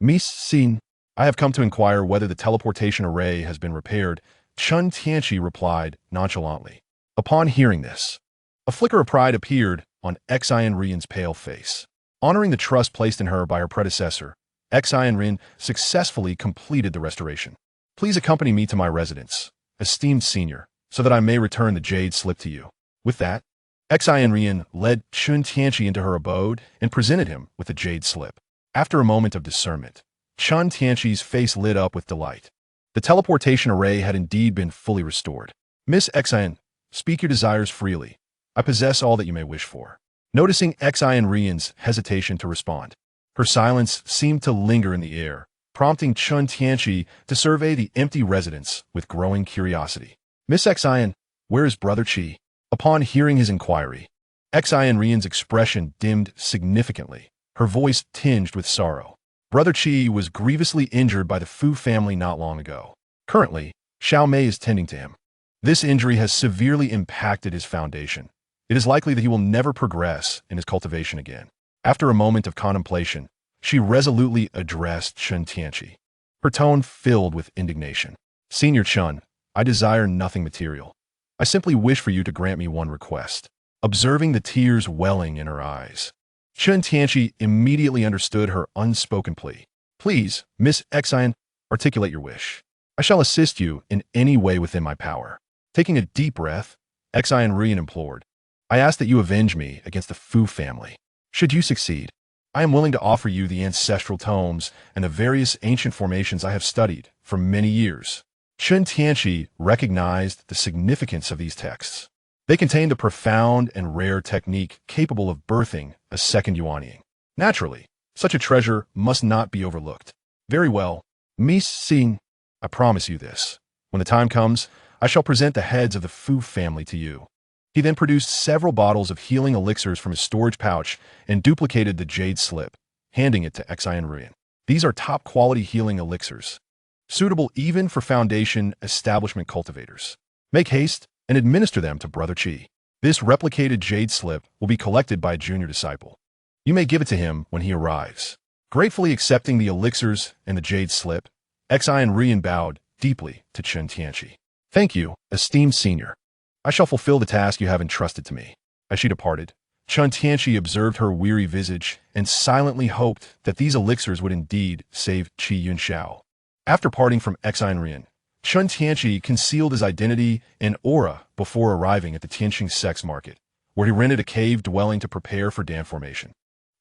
Miss Xin, I have come to inquire whether the teleportation array has been repaired, Chen Tianqi replied nonchalantly. Upon hearing this, a flicker of pride appeared on Xian Rian's pale face. Honoring the trust placed in her by her predecessor, Xian Rian successfully completed the restoration. Please accompany me to my residence, esteemed senior, so that I may return the jade slip to you. With that, Xian Rian led Chen Tianqi into her abode and presented him with the jade slip. After a moment of discernment, Chen Tianqi's face lit up with delight. The teleportation array had indeed been fully restored. Miss Xian, speak your desires freely. I possess all that you may wish for. Noticing Xian Rian's hesitation to respond, her silence seemed to linger in the air, prompting Chen Tianqi to survey the empty residence with growing curiosity. Miss Xian, where is Brother Qi? Upon hearing his inquiry, Xian Rian's expression dimmed significantly, her voice tinged with sorrow. Brother Qi was grievously injured by the Fu family not long ago. Currently, Xiao Mei is tending to him. This injury has severely impacted his foundation. It is likely that he will never progress in his cultivation again. After a moment of contemplation, she resolutely addressed Chen Tianqi, her tone filled with indignation. Senior Chen, I desire nothing material. I simply wish for you to grant me one request. Observing the tears welling in her eyes, Chen Tianqi immediately understood her unspoken plea. Please, Miss Xian, articulate your wish. I shall assist you in any way within my power. Taking a deep breath, Xian Rian implored, I ask that you avenge me against the Fu family. Should you succeed, I am willing to offer you the ancestral tomes and the various ancient formations I have studied for many years. Chen Tianqi recognized the significance of these texts. They contained a profound and rare technique capable of birthing a second Yuanying. Naturally, such a treasure must not be overlooked. Very well, Miss Xin, I promise you this. When the time comes, I shall present the heads of the Fu family to you." He then produced several bottles of healing elixirs from his storage pouch and duplicated the jade slip, handing it to Xian Ruyan. "These are top-quality healing elixirs, suitable even for Foundation establishment cultivators. Make haste and administer them to Brother Qi. This replicated jade slip will be collected by a junior disciple. You may give it to him when he arrives." Gratefully accepting the elixirs and the jade slip, Xian Ruyan bowed deeply to Chen Tianqi. "Thank you, esteemed senior. I shall fulfill the task you have entrusted to me." As she departed, Chen Tianqi observed her weary visage and silently hoped that these elixirs would indeed save Qi Yunxiao. After parting from Xian Ruyan, Chen Tianqi concealed his identity and aura before arriving at the Tianqing sects market, where he rented a cave dwelling to prepare for dam formation.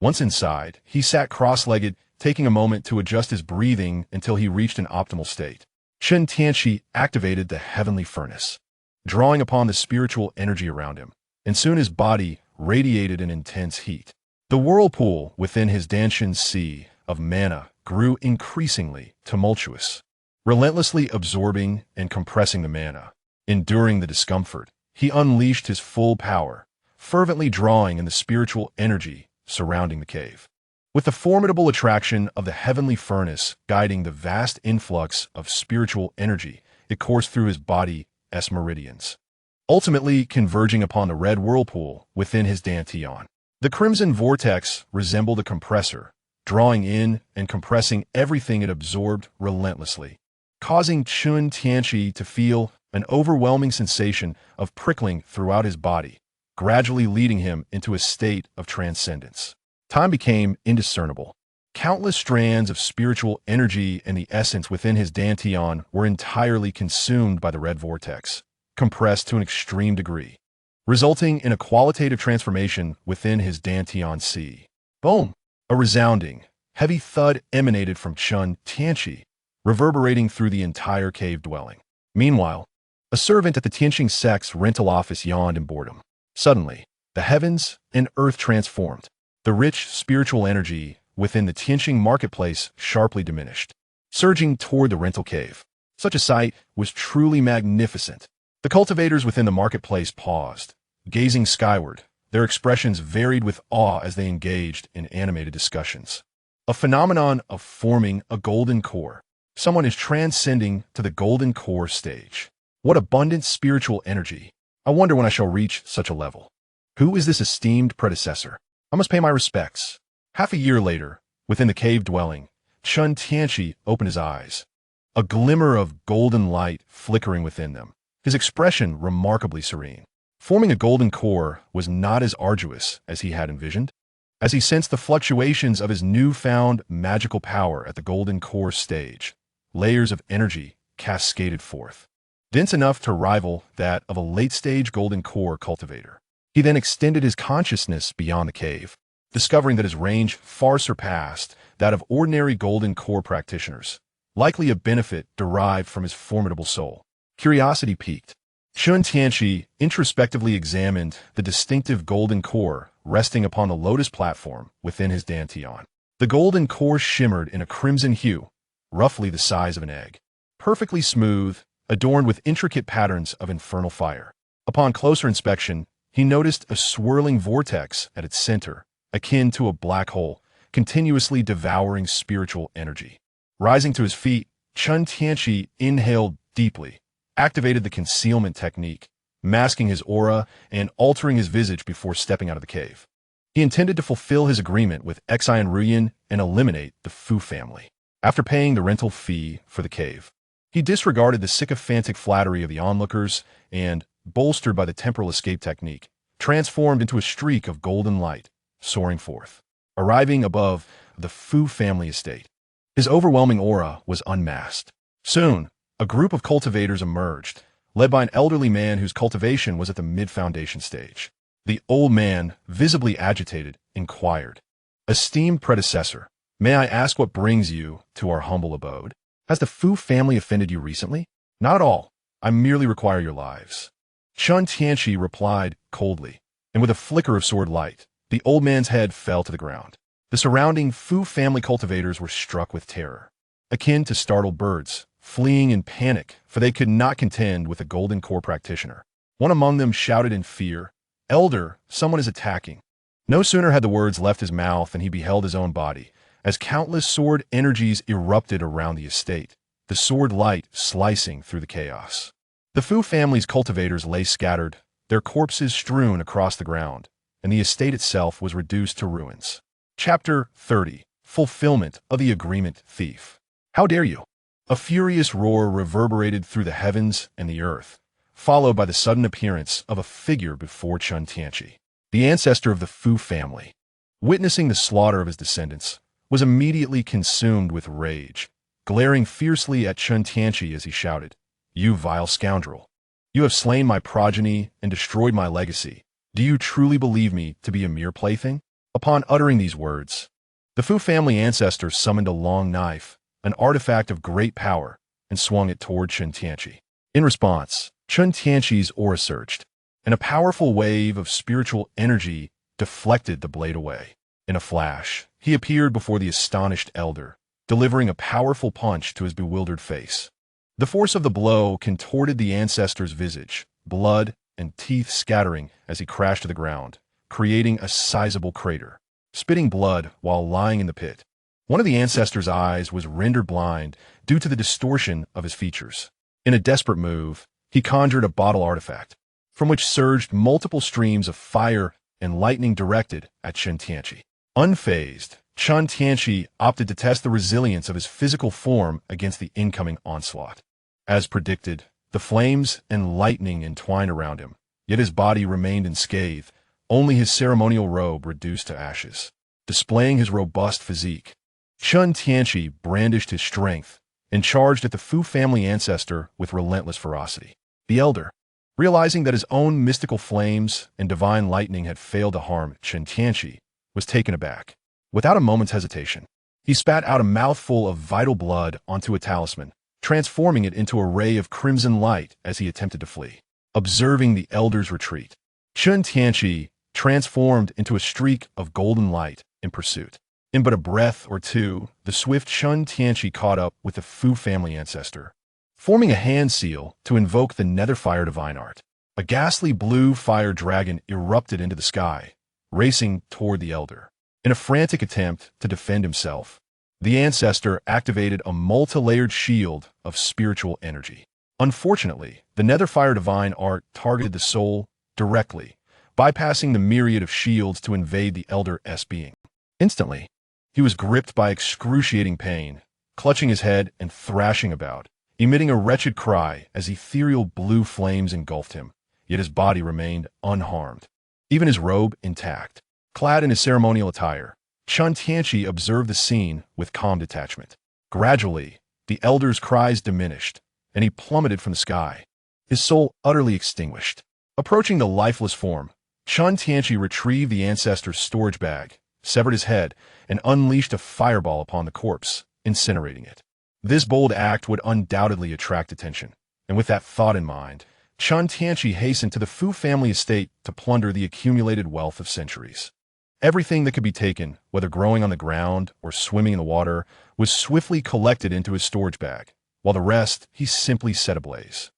Once inside, he sat cross-legged, taking a moment to adjust his breathing until he reached an optimal state. Chen Tianqi activated the heavenly furnace, drawing upon the spiritual energy around him, and soon his body radiated an intense heat. The whirlpool within his Danshan sea of mana grew increasingly tumultuous, relentlessly absorbing and compressing the mana. Enduring the discomfort, he unleashed his full power, fervently drawing in the spiritual energy surrounding the cave. With the formidable attraction of the heavenly furnace guiding the vast influx of spiritual energy, it coursed through his body as meridians, ultimately converging upon the red whirlpool within his dantian. The crimson vortex resembled a compressor, drawing in and compressing everything it absorbed relentlessly, causing Chen Tianqi to feel an overwhelming sensation of prickling throughout his body, gradually leading him into a state of transcendence. Time became indiscernible. Countless strands of spiritual energy and the essence within his dantian were entirely consumed by the red vortex, compressed to an extreme degree, resulting in a qualitative transformation within his dantian sea. Boom! A resounding, heavy thud emanated from Chen Tianqi, reverberating through the entire cave dwelling. Meanwhile, a servant at the Tianqing sect's rental office yawned in boredom. Suddenly, the heavens and earth transformed. The rich spiritual energy within the Tianqing marketplace sharply diminished, surging toward the rental cave. Such a sight was truly magnificent. The cultivators within the marketplace paused, gazing skyward. Their expressions varied with awe as they engaged in animated discussions. A phenomenon of forming a golden core. Someone is transcending to the golden core stage. What abundant spiritual energy. I wonder when I shall reach such a level. Who is this esteemed predecessor? I must pay my respects. Half a year later, within the cave dwelling, Chen Tianqi opened his eyes, a glimmer of golden light flickering within them, his expression remarkably serene. Forming a golden core was not as arduous as he had envisioned. As he sensed the fluctuations of his newfound magical power at the golden core stage, layers of energy cascaded forth, dense enough to rival that of a late-stage golden core cultivator. He then extended his consciousness beyond the cave, discovering that his range far surpassed that of ordinary golden core practitioners, likely a benefit derived from his formidable soul. Curiosity piqued. Chen Tianqi introspectively examined the distinctive golden core resting upon the lotus platform within his dantian. The golden core shimmered in a crimson hue, roughly the size of an egg, perfectly smooth, adorned with intricate patterns of infernal fire. Upon closer inspection, he noticed a swirling vortex at its center, akin to a black hole, continuously devouring spiritual energy. Rising to his feet, Chen Tianqi inhaled deeply, activated the concealment technique, masking his aura and altering his visage before stepping out of the cave. He intended to fulfill his agreement with Xian Ruyan and eliminate the Fu family. After paying the rental fee for the cave, he disregarded the sycophantic flattery of the onlookers and, bolstered by the temporal escape technique, transformed into a streak of golden light, soaring forth. Arriving above the Fu family estate, his overwhelming aura was unmasked. Soon, a group of cultivators emerged, led by an elderly man whose cultivation was at the mid-foundation stage. The old man, visibly agitated, inquired, "Esteemed predecessor, may I ask what brings you to our humble abode? Has the Fu family offended you recently?" "Not at all. I merely require your lives." Chen Tianqi replied coldly, and with a flicker of sword light, the old man's head fell to the ground. The surrounding Fu family cultivators were struck with terror, akin to startled birds fleeing in panic, for they could not contend with a golden core practitioner. One among them shouted in fear, "Elder, someone is attacking." No sooner had the words left his mouth than he beheld his own body, as countless sword energies erupted around the estate, the sword light slicing through the chaos. The Fu family's cultivators lay scattered, their corpses strewn across the ground, and the estate itself was reduced to ruins. Chapter 30. Fulfillment of the Agreement Thief. How dare you? A furious roar reverberated through the heavens and the earth, followed by the sudden appearance of a figure before Chen Tianqi, the ancestor of the Fu family. Witnessing the slaughter of his descendants, was immediately consumed with rage, glaring fiercely at Chen Tianqi as he shouted, "You vile scoundrel! You have slain my progeny and destroyed my legacy. Do you truly believe me to be a mere plaything?" Upon uttering these words, the Fu family ancestor summoned a long knife, an artifact of great power, and swung it toward Chen Tianqi. In response, Chen Tianqi's aura surged, and a powerful wave of spiritual energy deflected the blade away. In a flash, he appeared before the astonished elder, delivering a powerful punch to his bewildered face. The force of the blow contorted the ancestor's visage, blood and teeth scattering as he crashed to the ground, creating a sizable crater, spitting blood while lying in the pit. One of the ancestor's eyes was rendered blind due to the distortion of his features. In a desperate move, he conjured a bottle artifact, from which surged multiple streams of fire and lightning directed at Chen Tianqi. Unfazed, Chen Tianqi opted to test the resilience of his physical form against the incoming onslaught. As predicted, the flames and lightning entwined around him, yet his body remained unscathed, only his ceremonial robe reduced to ashes. Displaying his robust physique, Chen Tianqi brandished his strength and charged at the Fu family ancestor with relentless ferocity. The elder, realizing that his own mystical flames and divine lightning had failed to harm Chen Tianqi, was taken aback. Without a moment's hesitation, he spat out a mouthful of vital blood onto a talisman, transforming it into a ray of crimson light as he attempted to flee. Observing the elder's retreat, Chen Tianqi transformed into a streak of golden light in pursuit. In but a breath or two, the swift Chen Tianqi caught up with the Fu family ancestor, forming a hand seal to invoke the Netherfire divine art. A ghastly blue fire dragon erupted into the sky, racing toward the elder. In a frantic attempt to defend himself, the ancestor activated a multi-layered shield of spiritual energy. Unfortunately, the Netherfire divine art targeted the soul directly, bypassing the myriad of shields to invade the elder's being. Instantly, he was gripped by excruciating pain, clutching his head and thrashing about, emitting a wretched cry as ethereal blue flames engulfed him, yet his body remained unharmed, even his robe intact. Clad in his ceremonial attire, Chen Tianqi observed the scene with calm detachment. Gradually, the elder's cries diminished, and he plummeted from the sky, his soul utterly extinguished. Approaching the lifeless form, Chen Tianqi retrieved the ancestor's storage bag, severed his head, and unleashed a fireball upon the corpse, incinerating it. This bold act would undoubtedly attract attention, and with that thought in mind, Chen Tianqi hastened to the Fu family estate to plunder the accumulated wealth of centuries. Everything that could be taken, whether growing on the ground or swimming in the water, was swiftly collected into his storage bag, while the rest he simply set ablaze.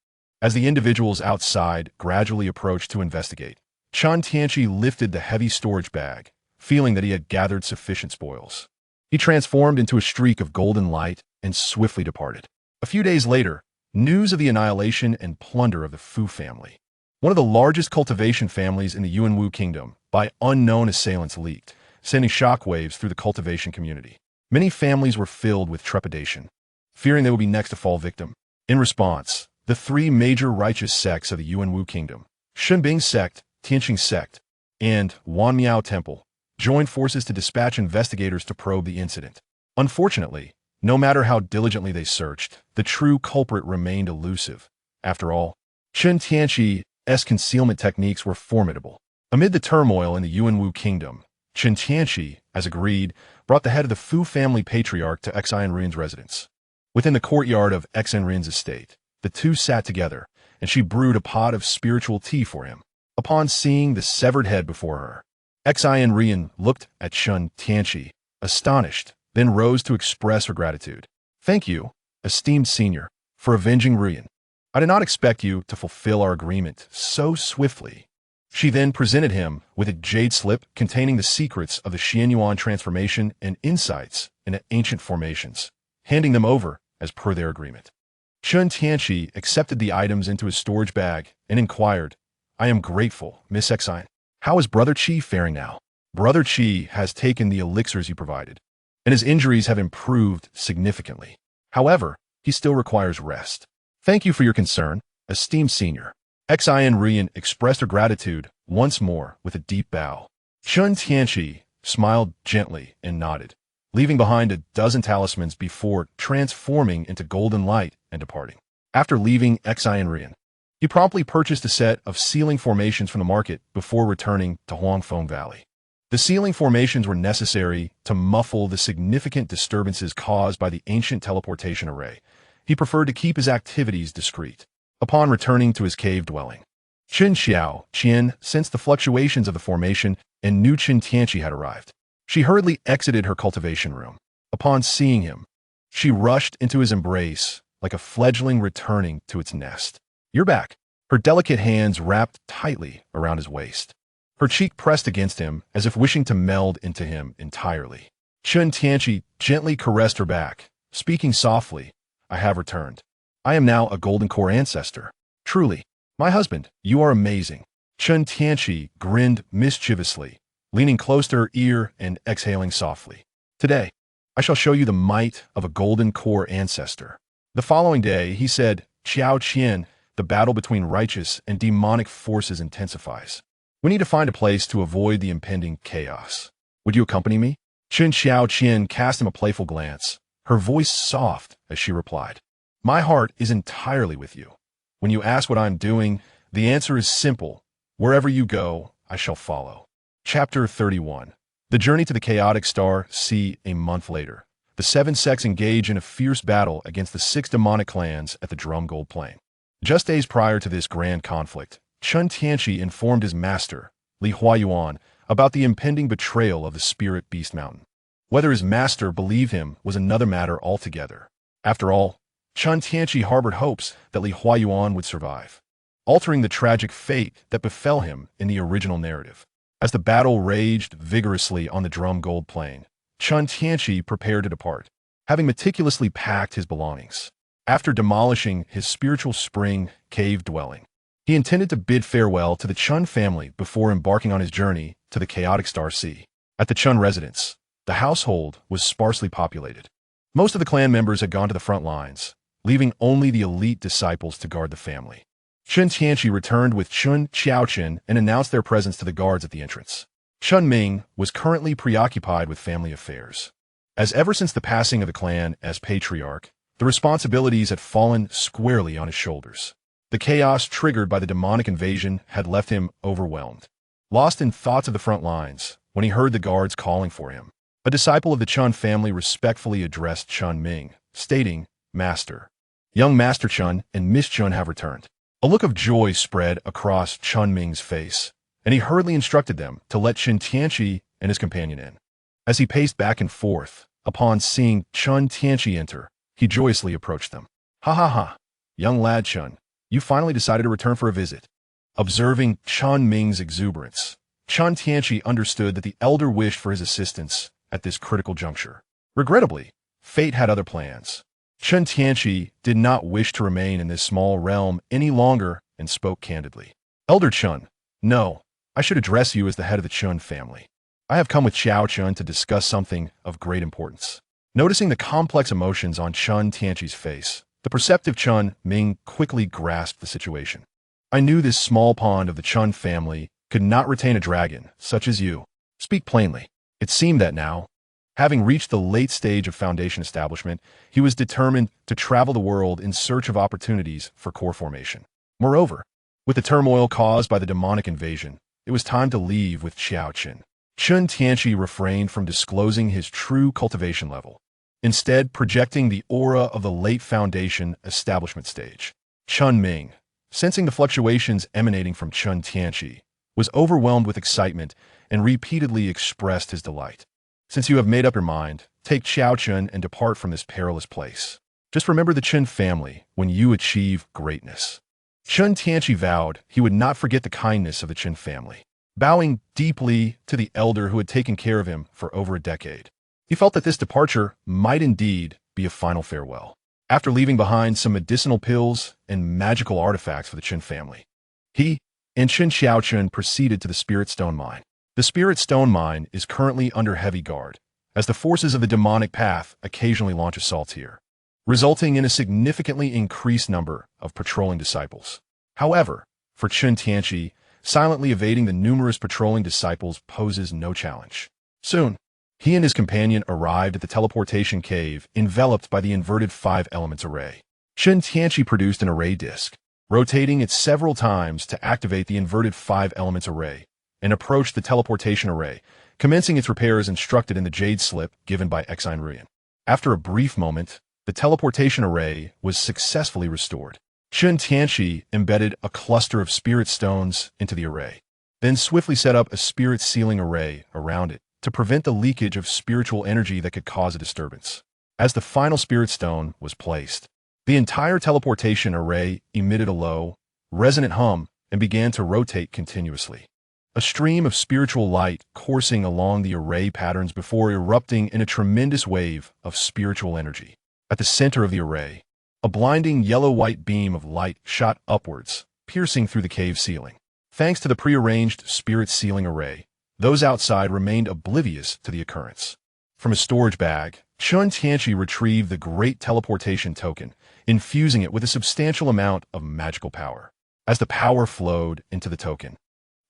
As the individuals outside gradually approached to investigate, Chen Tianqi lifted the heavy storage bag, feeling that he had gathered sufficient spoils. He transformed into a streak of golden light and swiftly departed. A few days later, news of the annihilation and plunder of the Fu family, one of the largest cultivation families in the Yuanwu kingdom, by unknown assailants leaked, sending shockwaves through the cultivation community. Many families were filled with trepidation, fearing they would be next to fall victim. In response, the three major righteous sects of the Yuanwu kingdom, Shenbing sect, Tianqing sect, and Wanmiao temple, joined forces to dispatch investigators to probe the incident. Unfortunately, no matter how diligently they searched, the true culprit remained elusive. After all, Chen Tianqi's concealment techniques were formidable. Amid the turmoil in the Yuanwu kingdom, Chen Tianqi, as agreed, brought the head of the Fu family patriarch to Xianrin's residence. Within the courtyard of Xianrin's estate, the two sat together, and she brewed a pot of spiritual tea for him. Upon seeing the severed head before her, Xianrin looked at Chen Tianqi, astonished, then rose to express her gratitude. "Thank you, esteemed senior. for avenging Ruyan. I did not expect you to fulfill our agreement so swiftly. She then presented him with a jade slip containing the secrets of the Xianyuan transformation and insights into ancient formations, handing them over as per their agreement. Chen Tianqi accepted the items into his storage bag and inquired, I am grateful, Miss Exine. How is Brother Qi faring now? Brother Qi has taken the elixirs you provided, and his injuries have improved significantly. However, he still requires rest. Thank you for your concern, esteemed senior. Xian Ruyan expressed her gratitude once more with a deep bow. Chen Tianqi smiled gently and nodded, leaving behind a dozen talismans before transforming into golden light and departing. After leaving Xian Ruyan, he promptly purchased a set of sealing formations from the market before returning to Huangfeng Valley. The sealing formations were necessary to muffle the significant disturbances caused by the ancient teleportation array. He preferred to keep his activities discreet. Upon returning to his cave dwelling, Chen Tianqi sensed the fluctuations of the formation and knew Chen Tianqi had arrived. She hurriedly exited her cultivation room. Upon seeing him, she rushed into his embrace like a fledgling returning to its nest. You're back. Her delicate hands wrapped tightly around his waist. Her cheek pressed against him as if wishing to meld into him entirely. Chen Tianqi gently caressed her back, speaking softly, I have returned. I am now a golden core ancestor. Truly, my husband, you are amazing. Chen Tianqi grinned mischievously, leaning close to her ear and exhaling softly. Today, I shall show you the might of a golden core ancestor. The following day, he said, Qiao Qian, the battle between righteous and demonic forces intensifies. We need to find a place to avoid the impending chaos. Would you accompany me? Chen Qian cast him a playful glance, her voice soft as she replied. My heart is entirely with you. When you ask what I'm doing, the answer is simple. Wherever you go, I shall follow. Chapter 31. The journey to the chaotic star C. A month later, the 7 sects engage in a fierce battle against the 6 demonic clans at the Drum Gold Plain. Just days prior to this grand conflict, Chen Tianqi informed his master, Li Huayuan, about the impending betrayal of the Spirit Beast Mountain. Whether his master believed him was another matter altogether. After all, Chen Tianqi harbored hopes that Li Huayuan would survive, altering the tragic fate that befell him in the original narrative. As the battle raged vigorously on the Drum Gold Plain, Chen Tianqi prepared to depart, having meticulously packed his belongings. After demolishing his spiritual spring cave dwelling, he intended to bid farewell to the Chen family before embarking on his journey to the chaotic star sea. At the Chen residence, the household was sparsely populated. Most of the clan members had gone to the front lines, leaving only the elite disciples to guard the family. Chen Tianqi returned with Chen Xiaoqin and announced their presence to the guards at the entrance. Chen Ming was currently preoccupied with family affairs, as ever since the passing of the clan as patriarch, the responsibilities had fallen squarely on his shoulders. The chaos triggered by the demonic invasion had left him overwhelmed, lost in thoughts of the front lines when he heard the guards calling for him. A disciple of the Chen family respectfully addressed Chen Ming, stating, Master. Young Master Chen and Miss Chen have returned. A look of joy spread across Chen Ming's face, and he hurriedly instructed them to let Chen Tianqi and his companion in. As he paced back and forth, upon seeing Chen Tianqi enter, he joyously approached them. Ha ha ha, young lad Chen, you finally decided to return for a visit. Observing Chen Ming's exuberance, Chen Tianqi understood that the elder wished for his assistance at this critical juncture. Regrettably, fate had other plans. Chen Tianqi did not wish to remain in this small realm any longer and spoke candidly. Elder Chen, no, I should address you as the head of the Chen family. I have come with Xiao Chen to discuss something of great importance. Noticing the complex emotions on Chen Tianqi's face, the perceptive Chen Ming quickly grasped the situation. I knew this small pond of the Chen family could not retain a dragon such as you. Speak plainly. It seemed that now, having reached the late stage of foundation establishment, he was determined to travel the world in search of opportunities for core formation. Moreover, with the turmoil caused by the demonic invasion, it was time to leave with Xiaoqin. Chen Tianqi refrained from disclosing his true cultivation level, instead projecting the aura of the late foundation establishment stage. Chen Ming, sensing the fluctuations emanating from Chen Tianqi, was overwhelmed with excitement and repeatedly expressed his delight. Since you have made up your mind, take Xiaoqin and depart from this perilous place. Just remember the Chen family when you achieve greatness. Chen Tianqi vowed he would not forget the kindness of the Chen family, bowing deeply to the elder who had taken care of him for over a decade. He felt that this departure might indeed be a final farewell. After leaving behind some medicinal pills and magical artifacts for the Chen family, he and Chen Xiaochun proceeded to the Spirit Stone Mine. The Spirit Stone Mine is currently under heavy guard, as the forces of the demonic path occasionally launch assaults here, resulting in a significantly increased number of patrolling disciples. However, for Chen Tianqi, silently evading the numerous patrolling disciples poses no challenge. Soon, he and his companion arrived at the teleportation cave enveloped by the inverted 5 elements array. Chen Tianqi produced an array disk, rotating it several times to activate the inverted 5 elements array, and approached the teleportation array, commencing its repair as instructed in the jade slip given by Exine Ruyan. After a brief moment, the teleportation array was successfully restored. Chen Tianqi embedded a cluster of spirit stones into the array, then swiftly set up a spirit sealing array around it to prevent the leakage of spiritual energy that could cause a disturbance. As the final spirit stone was placed, the entire teleportation array emitted a low, resonant hum and began to rotate continuously. A stream of spiritual light coursing along the array patterns before erupting in a tremendous wave of spiritual energy. At the center of the array, a blinding yellow-white beam of light shot upwards, piercing through the cave ceiling. Thanks to the prearranged spirit sealing array, those outside remained oblivious to the occurrence. From a storage bag, Chen Tianqi retrieved the great teleportation token, infusing it with a substantial amount of magical power. As the power flowed into the token,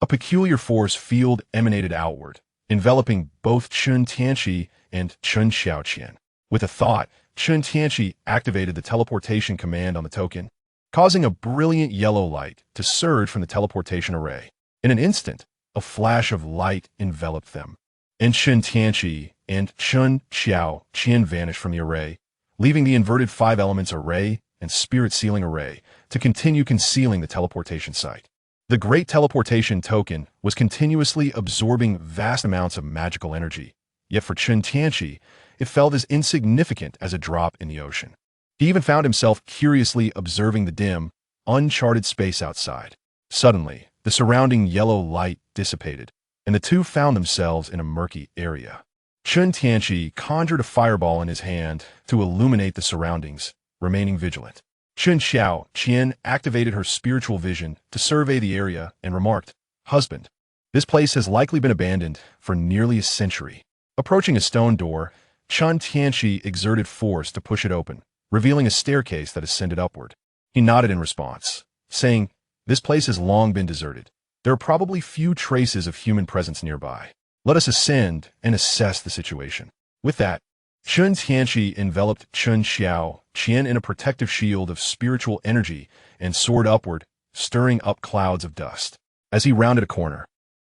a peculiar force field emanated outward, enveloping both Chen Tianqi and Chen Xiaoqian. With a thought, Chen Tianqi activated the teleportation command on the token, causing a brilliant yellow light to surge from the teleportation array. In an instant, a flash of light enveloped them, and Chen Tianqi and Chen Xiaoqian vanished from the array, leaving the inverted 5 elements array and spirit sealing array to continue concealing the teleportation site. The great teleportation token was continuously absorbing vast amounts of magical energy, yet for Chen Tianqi, it felt as insignificant as a drop in the ocean. He even found himself curiously observing the dim, uncharted space outside. Suddenly, the surrounding yellow light dissipated, and the two found themselves in a murky area. Chen Tianqi conjured a fireball in his hand to illuminate the surroundings, remaining vigilant. Chen Xiaoqian activated her spiritual vision to survey the area and remarked, "Husband, this place has likely been abandoned for nearly a century." Approaching a stone door, Chen Tianqi exerted force to push it open, revealing a staircase that ascended upward. He nodded in response, saying, "This place has long been deserted. There are probably few traces of human presence nearby. Let us ascend and assess the situation." With that, Chen Tianqi enveloped Chen Xiaoqian in a protective shield of spiritual energy and soared upward, stirring up clouds of dust. As he rounded a corner,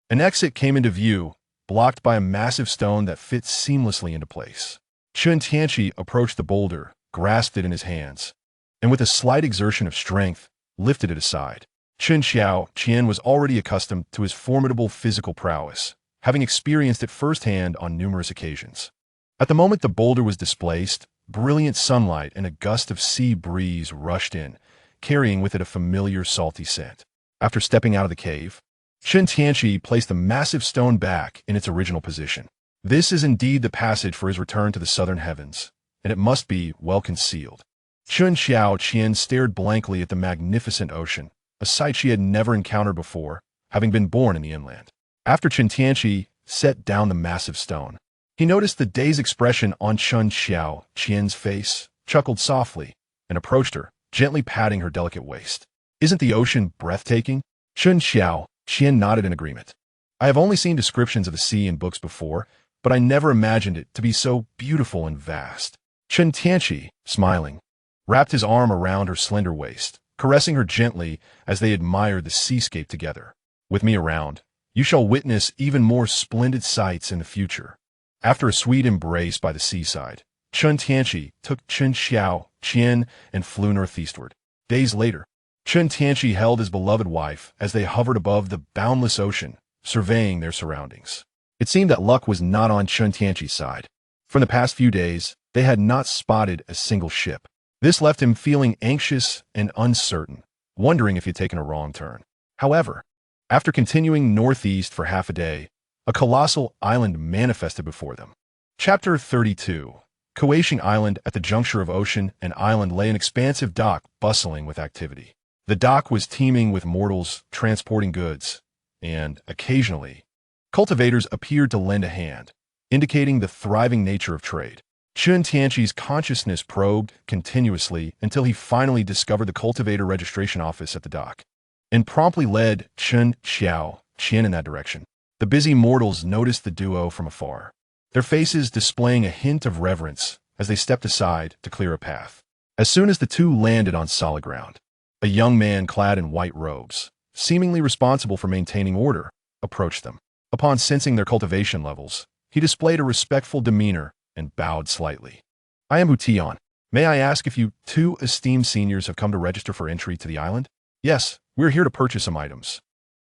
an exit came into view, blocked by a massive stone that fit seamlessly into place. Chen Tianqi approached the boulder, grasped it in his hands, and with a slight exertion of strength, lifted it aside. Chen Xiaoqian was already accustomed to his formidable physical prowess, having experienced it firsthand on numerous occasions. At the moment the boulder was displaced, brilliant sunlight and a gust of sea breeze rushed in, carrying with it a familiar salty scent. After stepping out of the cave, Chen Tianqi placed the massive stone back in its original position. This is indeed the passage for his return to the southern heavens, and it must be well concealed. Chen Xiaoqian stared blankly at the magnificent ocean, a sight she had never encountered before, having been born in the inland. After Chen Tianqi set down the massive stone, he noticed the dazed expression on Chen Xiaoqian's face, chuckled softly, and approached her, gently patting her delicate waist. "Isn't the ocean breathtaking?" Chen Xiaoqian nodded in agreement. "I have only seen descriptions of the sea in books before, but I never imagined it to be so beautiful and vast." Chen Tianqi, smiling, wrapped his arm around her slender waist, caressing her gently as they admired the seascape together. "With me around, you shall witness even more splendid sights in the future." After a sweet embrace by the seaside, Chen Tianqi took Chen Xiaoqian and flew northeastward. Days later, Chen Tianqi held his beloved wife as they hovered above the boundless ocean, surveying their surroundings. It seemed that luck was not on Chen Tianqi's side. From the past few days, they had not spotted a single ship. This left him feeling anxious and uncertain, wondering if he had taken a wrong turn. However, after continuing northeast for half a day, a colossal island manifested before them. Chapter 32. Cultivation Island. At the juncture of ocean and island lay an expansive dock bustling with activity. The dock was teeming with mortals transporting goods, and, occasionally, cultivators appeared to lend a hand, indicating the thriving nature of trade. Chen Tianqi's consciousness probed continuously until he finally discovered the cultivator registration office at the dock, and promptly led Chen Tianqi in that direction. The busy mortals noticed the duo from afar, their faces displaying a hint of reverence as they stepped aside to clear a path. As soon as the two landed on solid ground, a young man clad in white robes, seemingly responsible for maintaining order, approached them. Upon sensing their cultivation levels, he displayed a respectful demeanor and bowed slightly. "I am Hu Tian. May I ask if you two esteemed seniors have come to register for entry to the island?" "Yes, we're here to purchase some items,"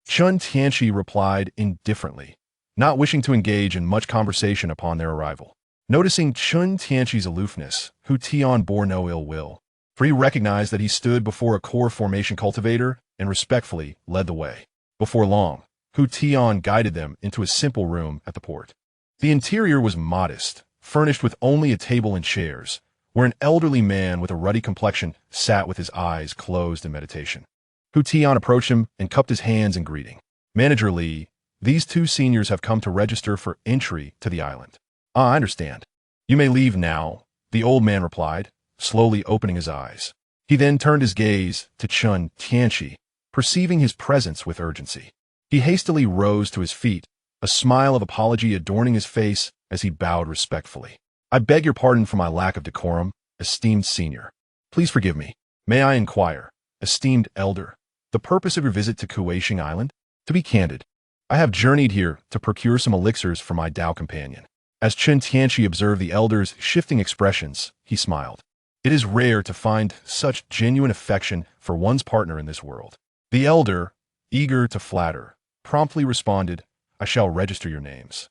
Chen Tianqi replied indifferently, not wishing to engage in much conversation upon their arrival. Noticing Chen Tianqi's aloofness, Hu Tian bore no ill will, for he recognized that he stood before a core formation cultivator and respectfully led the way. Before long, Hu Tian guided them into a simple room at the port. The interior was modest, furnished with only a table and chairs, where an elderly man with a ruddy complexion sat with his eyes closed in meditation. Hu Tian approached him and cupped his hands in greeting. "Manager Li, these two seniors have come to register for entry to the island." "Ah, I understand. You may leave now," the old man replied, slowly opening his eyes. He then turned his gaze to Chen Tianqi, perceiving his presence with urgency. He hastily rose to his feet, a smile of apology adorning his face as he bowed respectfully. "I beg your pardon for my lack of decorum, esteemed senior. Please forgive me. May I inquire, esteemed elder, the purpose of your visit to Cultivation Island?" "To be candid, I have journeyed here to procure some elixirs for my Tao companion." As Chen Tianqi observed the elder's shifting expressions, he smiled. It is rare to find such genuine affection for one's partner in this world. The elder, eager to flatter, promptly responded, "I shall register your names."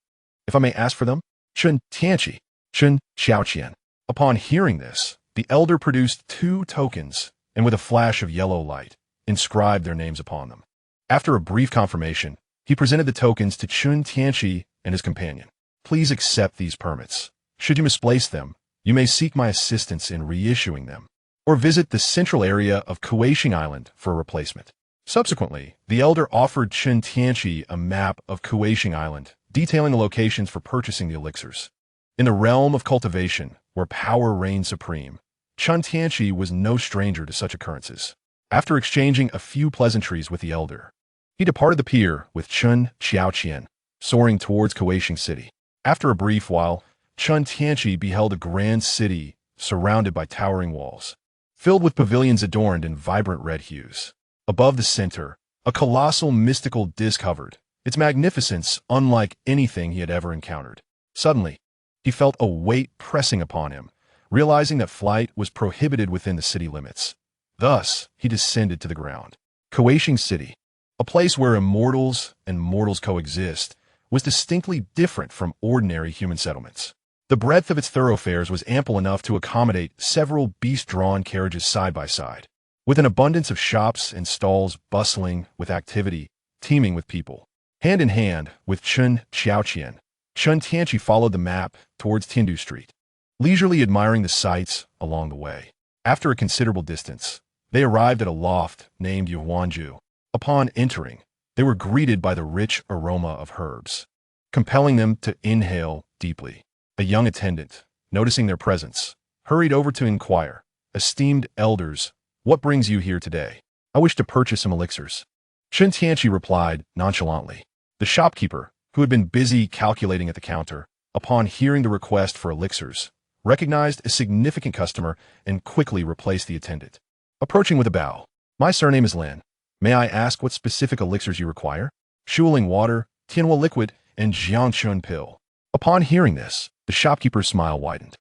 "If I may ask for them?" "Chen Tianqi, Chen Xiaoqian." Upon hearing this, the elder produced 2 tokens and with a flash of yellow light, inscribed their names upon them. After a brief confirmation, he presented the tokens to Chen Tianqi and his companion. "Please accept these permits. Should you misplace them, you may seek my assistance in reissuing them, or visit the central area of Cultivation Island for a replacement." Subsequently, the elder offered Chen Tianqi a map of Cultivation Island, detailing the locations for purchasing the elixirs. In the realm of cultivation, where power reigned supreme, Chen Tianqi was no stranger to such occurrences. After exchanging a few pleasantries with the elder, he departed the pier with Chen Xiaoqian, soaring towards Cultivation City. After a brief while, Chen Tianqi beheld a grand city surrounded by towering walls, filled with pavilions adorned in vibrant red hues. Above the center, a colossal mystical disk hovered, its magnificence unlike anything he had ever encountered. Suddenly, he felt a weight pressing upon him, realizing that flight was prohibited within the city limits. Thus, he descended to the ground. Cultivation City, a place where immortals and mortals coexist, was distinctly different from ordinary human settlements. The breadth of its thoroughfares was ample enough to accommodate several beast-drawn carriages side by side, with an abundance of shops and stalls bustling with activity, teeming with people. Hand in hand with Chen Xiaoqian, Chen Tianqi followed the map towards Tiandu Street, leisurely admiring the sights along the way. After a considerable distance, they arrived at a loft named Yuanju. Upon entering, they were greeted by the rich aroma of herbs, compelling them to inhale deeply. A young attendant, noticing their presence, hurried over to inquire, "Esteemed elders, what brings you here today?" "I wish to purchase some elixirs," Chen Tianqi replied nonchalantly. The shopkeeper, who had been busy calculating at the counter, upon hearing the request for elixirs, recognized a significant customer and quickly replaced the attendant. Approaching with a bow, "My surname is Lin. May I ask what specific elixirs you require?" "Shuling water, Tianhua liquid, and Jiangchun pill." Upon hearing this, the shopkeeper's smile widened.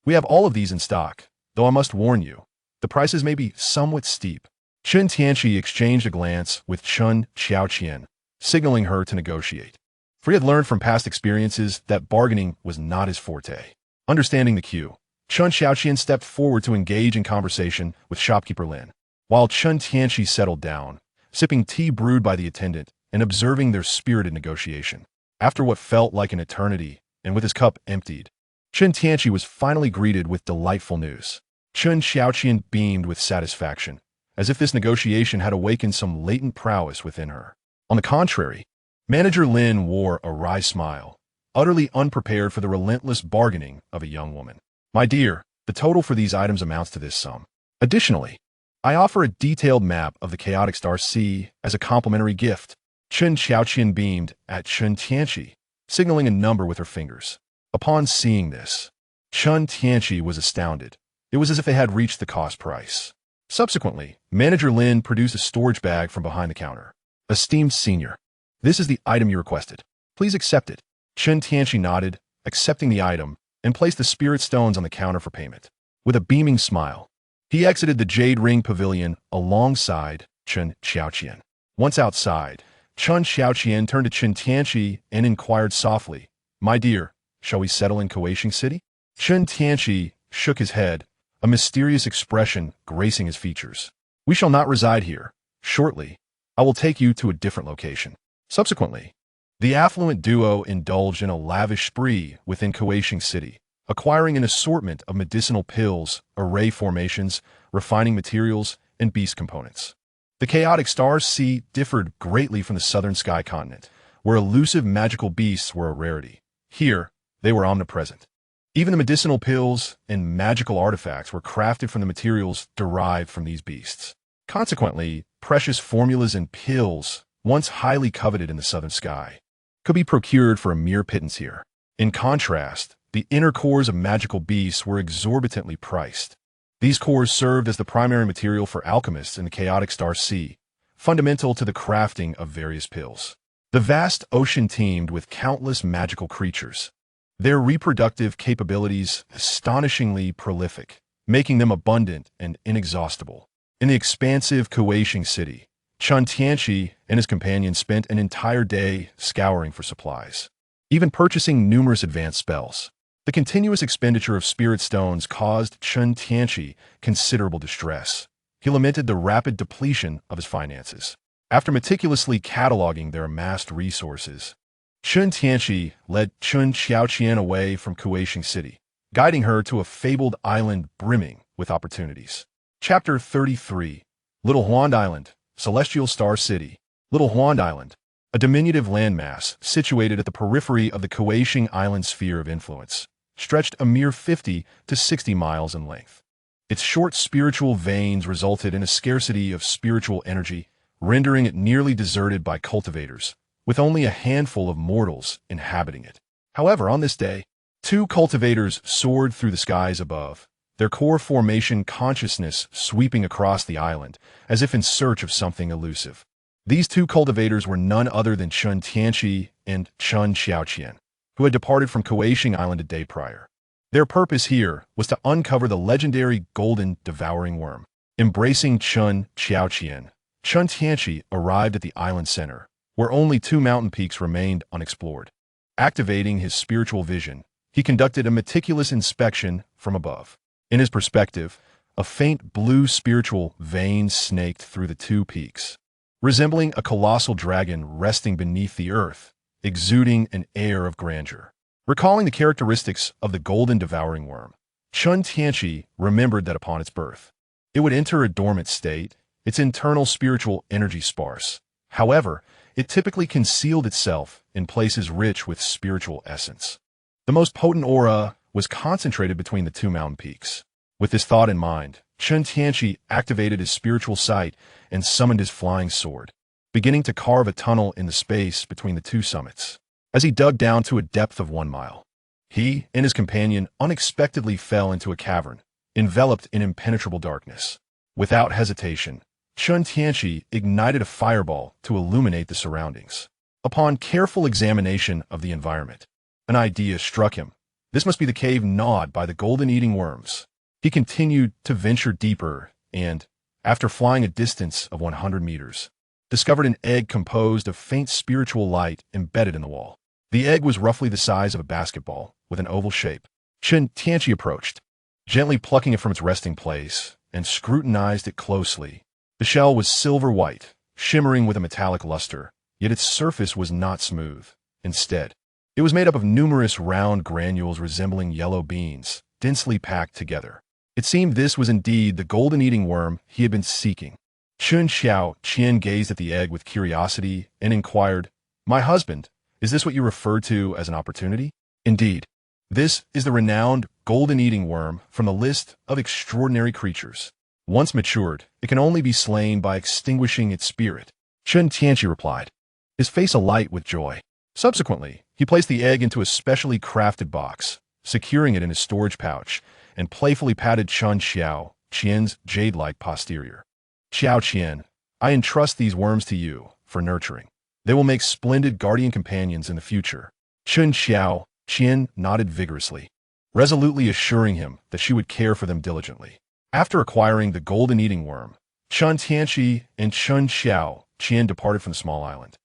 "We have all of these in stock, though I must warn you, the prices may be somewhat steep." Chen Tianqi exchanged a glance with Chen Xiaoqian, signaling her to negotiate, for he had learned from past experiences that bargaining was not his forte. Understanding the cue, Chen Xiaoqian stepped forward to engage in conversation with shopkeeper Lin, while Chen Tianqi settled down, sipping tea brewed by the attendant and observing their spirited negotiation. After what felt like an eternity, and with his cup emptied, Chen Tianqi was finally greeted with delightful news. Chen Xiaoqian beamed with satisfaction, as if this negotiation had awakened some latent prowess within her. On the contrary, Manager Lin wore a wry smile, utterly unprepared for the relentless bargaining of a young woman. My dear, the total for these items amounts to this sum. Additionally, I offer a detailed map of the chaotic star C as a complimentary gift. Chen Xiaoqian beamed at Chen Tianqi, signaling a number with her fingers. Upon seeing this, Chen Tianqi was astounded. It was as if they had reached the cost price. Subsequently, Manager Lin produced a storage bag from behind the counter. Esteemed senior, this is the item you requested. Please accept it. Chen Tianqi nodded, accepting the item, and placed the spirit stones on the counter for payment. With a beaming smile, he exited the Jade Ring Pavilion alongside Chen Xiaoqian. Once outside, Chen Xiaoqian turned to Chen Tianqi and inquired softly, My dear, shall we settle in Cultivation City? Chen Tianqi shook his head, a mysterious expression gracing his features. We shall not reside here. Shortly, I will take you to a different location. Subsequently, the affluent duo indulged in a lavish spree within Cultivation City, acquiring an assortment of medicinal pills, array formations, refining materials, and beast components. The chaotic star sea differed greatly from the southern sky continent, where elusive magical beasts were a rarity. Here, they were omnipresent. Even the medicinal pills and magical artifacts were crafted from the materials derived from these beasts. Consequently, precious formulas and pills, once highly coveted in the southern sky, could be procured for a mere pittance here. In contrast, the inner cores of magical beasts were exorbitantly priced. These cores served as the primary material for alchemists in the chaotic star sea, fundamental to the crafting of various pills. The vast ocean teemed with countless magical creatures, their reproductive capabilities astonishingly prolific, making them abundant and inexhaustible. In the expansive Cultivation City, Chen Tianqi and his companions spent an entire day scouring for supplies, even purchasing numerous advanced spells. The continuous expenditure of spirit stones caused Chen Tianqi considerable distress. He lamented the rapid depletion of his finances. After meticulously cataloging their amassed resources, Chen Tianqi led Chen Xiaoqian away from Cultivation City, guiding her to a fabled island brimming with opportunities. Chapter 33, Little Huand Island, Celestial Star City. Little Huand Island, a diminutive landmass situated at the periphery of the Cultivation Island sphere of influence, stretched a mere 50 to 60 miles in length. Its short spiritual veins resulted in a scarcity of spiritual energy, rendering it nearly deserted by cultivators, with only a handful of mortals inhabiting it. However, on this day, two cultivators soared through the skies above, their core formation consciousness sweeping across the island, as if in search of something elusive. These two cultivators were none other than Chen Tianqi and Chen Xiaoqian, who had departed from Cultivation Island a day prior. Their purpose here was to uncover the legendary golden devouring worm. Embracing Chen Xiaoqian, Chen Tianqi arrived at the island center, where only two mountain peaks remained unexplored. Activating his spiritual vision, he conducted a meticulous inspection from above. In his perspective, a faint blue spiritual vein snaked through the two peaks, resembling a colossal dragon resting beneath the earth, exuding an air of grandeur. Recalling the characteristics of the golden devouring worm, Chen Tianqi remembered that upon its birth, it would enter a dormant state, its internal spiritual energy sparse. However, it typically concealed itself in places rich with spiritual essence. The most potent aura was concentrated between the two mountain peaks. With this thought in mind, Chen Tianqi activated his spiritual sight and summoned his flying sword, beginning to carve a tunnel in the space between the two summits. As he dug down to a depth of 1 mile, he and his companion unexpectedly fell into a cavern, enveloped in impenetrable darkness. Without hesitation, Chen Tianqi ignited a fireball to illuminate the surroundings. Upon careful examination of the environment, an idea struck him. This must be the cave gnawed by the golden-eating worms. He continued to venture deeper and, after flying a distance of 100 meters, discovered an egg composed of faint spiritual light embedded in the wall. The egg was roughly the size of a basketball, with an oval shape. Chen Tianqi approached, gently plucking it from its resting place, and scrutinized it closely. The shell was silver white, shimmering with a metallic luster, yet its surface was not smooth. Instead, it was made up of numerous round granules resembling yellow beans, densely packed together. It seemed this was indeed the golden-eating worm he had been seeking. Chen Tianqi gazed at the egg with curiosity and inquired, "My husband, is this what you referred to as an opportunity?" "Indeed. This is the renowned golden-eating worm from the list of extraordinary creatures. Once matured, it can only be slain by extinguishing its spirit," Chen Tianqi replied, his face alight with joy. Subsequently, he placed the egg into a specially crafted box, securing it in his storage pouch, and playfully patted Chen Tianqi's jade-like posterior. "Xiao Qian, I entrust these worms to you for nurturing. They will make splendid guardian companions in the future." Chen Tianqi nodded vigorously, resolutely assuring him that she would care for them diligently. After acquiring the golden-eating worm, Chen Tianqi and Chen Tianqi departed from the small island,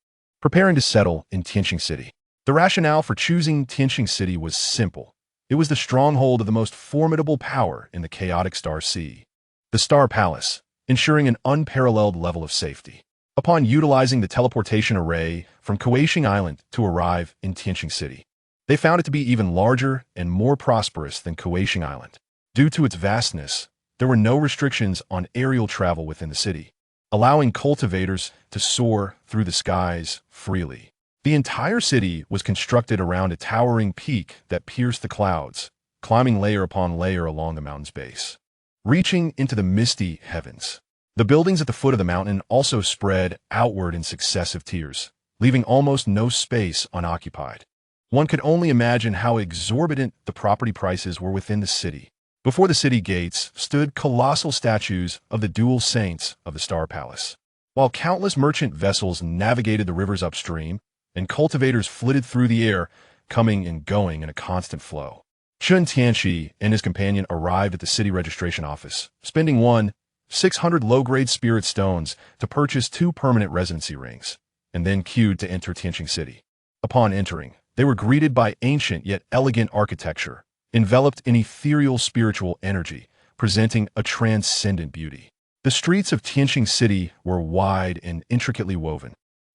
preparing to settle in Tianqi City. The rationale for choosing Tianqi City was simple. It was the stronghold of the most formidable power in the chaotic Star Sea, the Star Palace, ensuring an unparalleled level of safety. Upon utilizing the teleportation array from Cultivation Island to arrive in Tianqi City, they found it to be even larger and more prosperous than Cultivation Island. Due to its vastness, there were no restrictions on aerial travel within the city, allowing cultivators to soar through the skies freely. The entire city was constructed around a towering peak that pierced the clouds, climbing layer upon layer along the mountain's base, reaching into the misty heavens. The buildings at the foot of the mountain also spread outward in successive tiers, leaving almost no space unoccupied. One could only imagine how exorbitant the property prices were within the city. Before the city gates stood colossal statues of the dual saints of the Star Palace, while countless merchant vessels navigated the rivers upstream, and cultivators flitted through the air, coming and going in a constant flow. Chen Tianqi and his companion arrived at the city registration office, spending 600 low-grade spirit stones to purchase 2 permanent residency rings, and then queued to enter Tianqi City. Upon entering, they were greeted by ancient yet elegant architecture, enveloped in ethereal spiritual energy, presenting a transcendent beauty. The streets of Tianqi City were wide and intricately woven,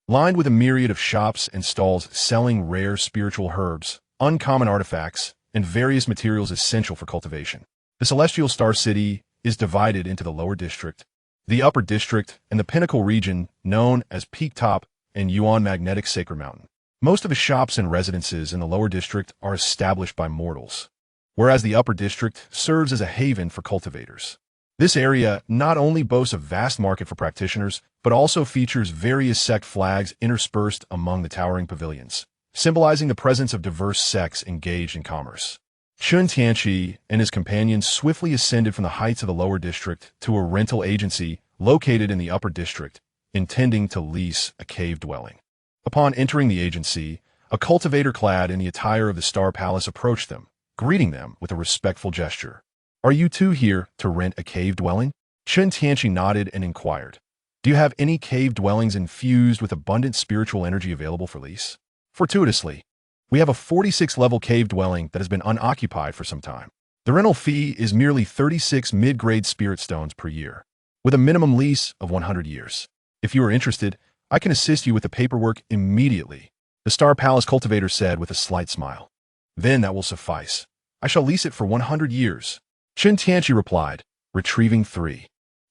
lined with a myriad of shops and stalls selling rare spiritual herbs, uncommon artifacts, and various materials essential for cultivation. The Celestial Star City is divided into the lower district, the upper district, and the pinnacle region known as Peak Top and Yuan Magnetic Sacred Mountain. Most of the shops and residences in the lower district are established by mortals, whereas the upper district serves as a haven for cultivators. This area not only boasts a vast market for practitioners, but also features various sect flags interspersed among the towering pavilions, symbolizing the presence of diverse sects engaged in commerce. Chen Tianqi and his companions swiftly ascended from the heights of the lower district to a rental agency located in the upper district, intending to lease a cave dwelling. Upon entering the agency, a cultivator clad in the attire of the Star Palace approached them, greeting them with a respectful gesture. "Are you two here to rent a cave dwelling?" Chen Tianqi nodded and inquired, "Do you have any cave dwellings infused with abundant spiritual energy available for lease?" "Fortuitously, we have a 46-level cave dwelling that has been unoccupied for some time. The rental fee is merely 36 mid-grade spirit stones per year, with a minimum lease of 100 years. If you are interested, I can assist you with the paperwork immediately," the Star Palace cultivator said with a slight smile. "Then that will suffice. I shall lease it for 100 years. Chen Tianqi replied, retrieving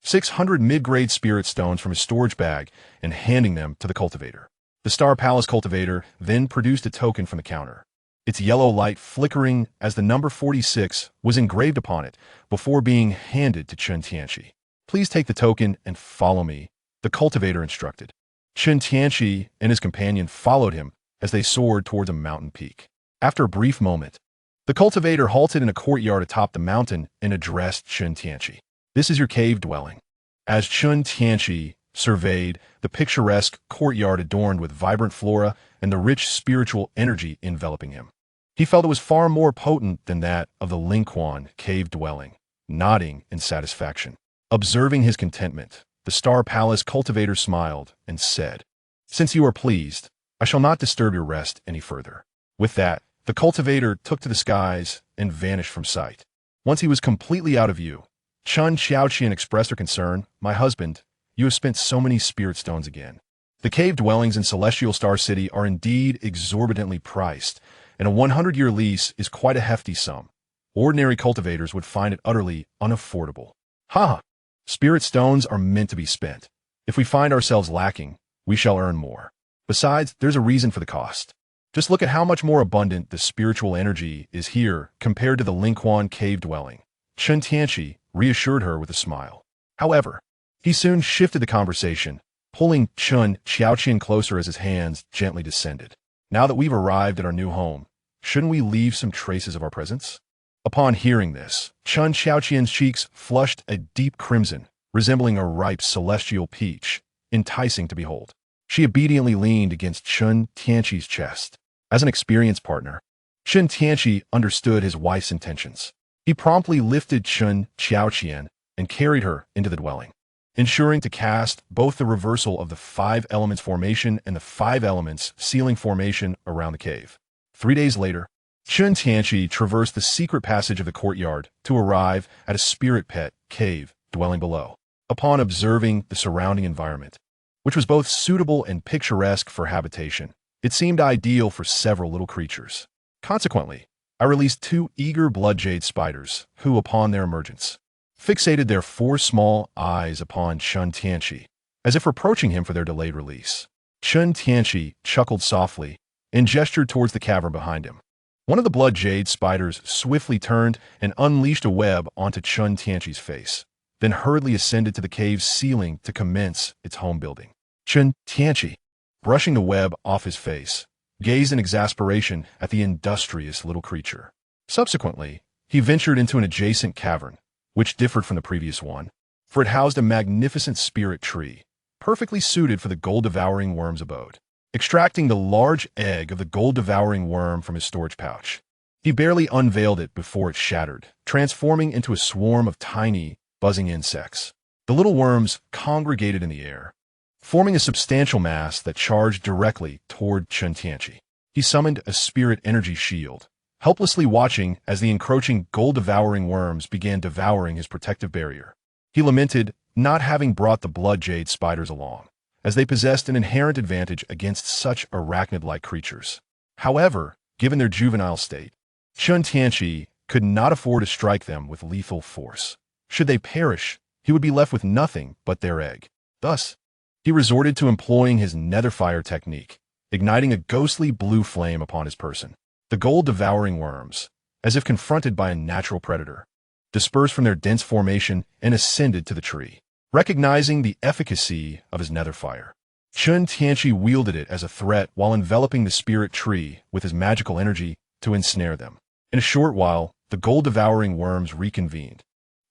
600 mid-grade spirit stones from his storage bag and handing them to the cultivator. The Star Palace cultivator then produced a token from the counter, its yellow light flickering as the number 46 was engraved upon it before being handed to Chen Tianqi. "Please take the token and follow me," the cultivator instructed. Chen Tianqi and his companion followed him as they soared towards a mountain peak. After a brief moment, the cultivator halted in a courtyard atop the mountain and addressed Chen Tianqi. "This is your cave dwelling." As Chen Tianqi surveyed the picturesque courtyard adorned with vibrant flora and the rich spiritual energy enveloping him, he felt it was far more potent than that of the Lingquan cave dwelling, nodding in satisfaction. Observing his contentment, the Star Palace cultivator smiled and said, "Since you are pleased, I shall not disturb your rest any further." With that, the cultivator took to the skies and vanished from sight. Once he was completely out of view, Chen Tianqi expressed her concern. "My husband, you have spent so many spirit stones again. The cave dwellings in Celestial Star City are indeed exorbitantly priced, and a 100-year lease is quite a hefty sum. Ordinary cultivators would find it utterly unaffordable." Ha! Spirit stones are meant to be spent. If we find ourselves lacking, we shall earn more. Besides, there's a reason for the cost. Just look at how much more abundant the spiritual energy is here compared to the Lingquan cave dwelling. Chen Tianqi reassured her with a smile. However, he soon shifted the conversation, pulling Chen Tianqi closer as his hands gently descended. "Now that we've arrived at our new home, shouldn't we leave some traces of our presence?" Upon hearing this, Chen Tianqi's cheeks flushed a deep crimson, resembling a ripe celestial peach, enticing to behold. She obediently leaned against Chen Tianqi's chest. As an experienced partner, Chen Tianqi understood his wife's intentions. He promptly lifted Chen Tianqi and carried her into the dwelling, ensuring to cast both the reversal of the 5 elements formation and the 5 elements ceiling formation around the cave. 3 days later, Chen Tianqi traversed the secret passage of the courtyard to arrive at a spirit pet cave dwelling below. Upon observing the surrounding environment, which was both suitable and picturesque for habitation, it seemed ideal for several little creatures. Consequently, I released 2 eager blood jade spiders who, upon their emergence, fixated their 4 small eyes upon Chen Tianqi, as if reproaching him for their delayed release. Chen Tianqi chuckled softly and gestured towards the cavern behind him. One of the blood jade spiders swiftly turned and unleashed a web onto Chen Tianqi's face, then hurriedly ascended to the cave's ceiling to commence its home building. Chen Tianqi, brushing the web off his face, gazed in exasperation at the industrious little creature. Subsequently, he ventured into an adjacent cavern, which differed from the previous one, for it housed a magnificent spirit tree, perfectly suited for the gold-devouring worm's abode. Extracting the large egg of the gold-devouring worm from his storage pouch, he barely unveiled it before it shattered, transforming into a swarm of tiny, buzzing insects. The little worms congregated in the air, forming a substantial mass that charged directly toward Chen Tianqi. He summoned a spirit energy shield, helplessly watching as the encroaching gold-devouring worms began devouring his protective barrier. He lamented not having brought the blood jade spiders along, as they possessed an inherent advantage against such arachnid-like creatures. However, given their juvenile state, Chen Tianqi could not afford to strike them with lethal force. Should they perish, he would be left with nothing but their egg. Thus, he resorted to employing his netherfire technique, igniting a ghostly blue flame upon his person. The gold-devouring worms, as if confronted by a natural predator, dispersed from their dense formation and ascended to the tree. Recognizing the efficacy of his netherfire, Chen Tianqi wielded it as a threat while enveloping the spirit tree with his magical energy to ensnare them. In a short while, the gold-devouring worms reconvened,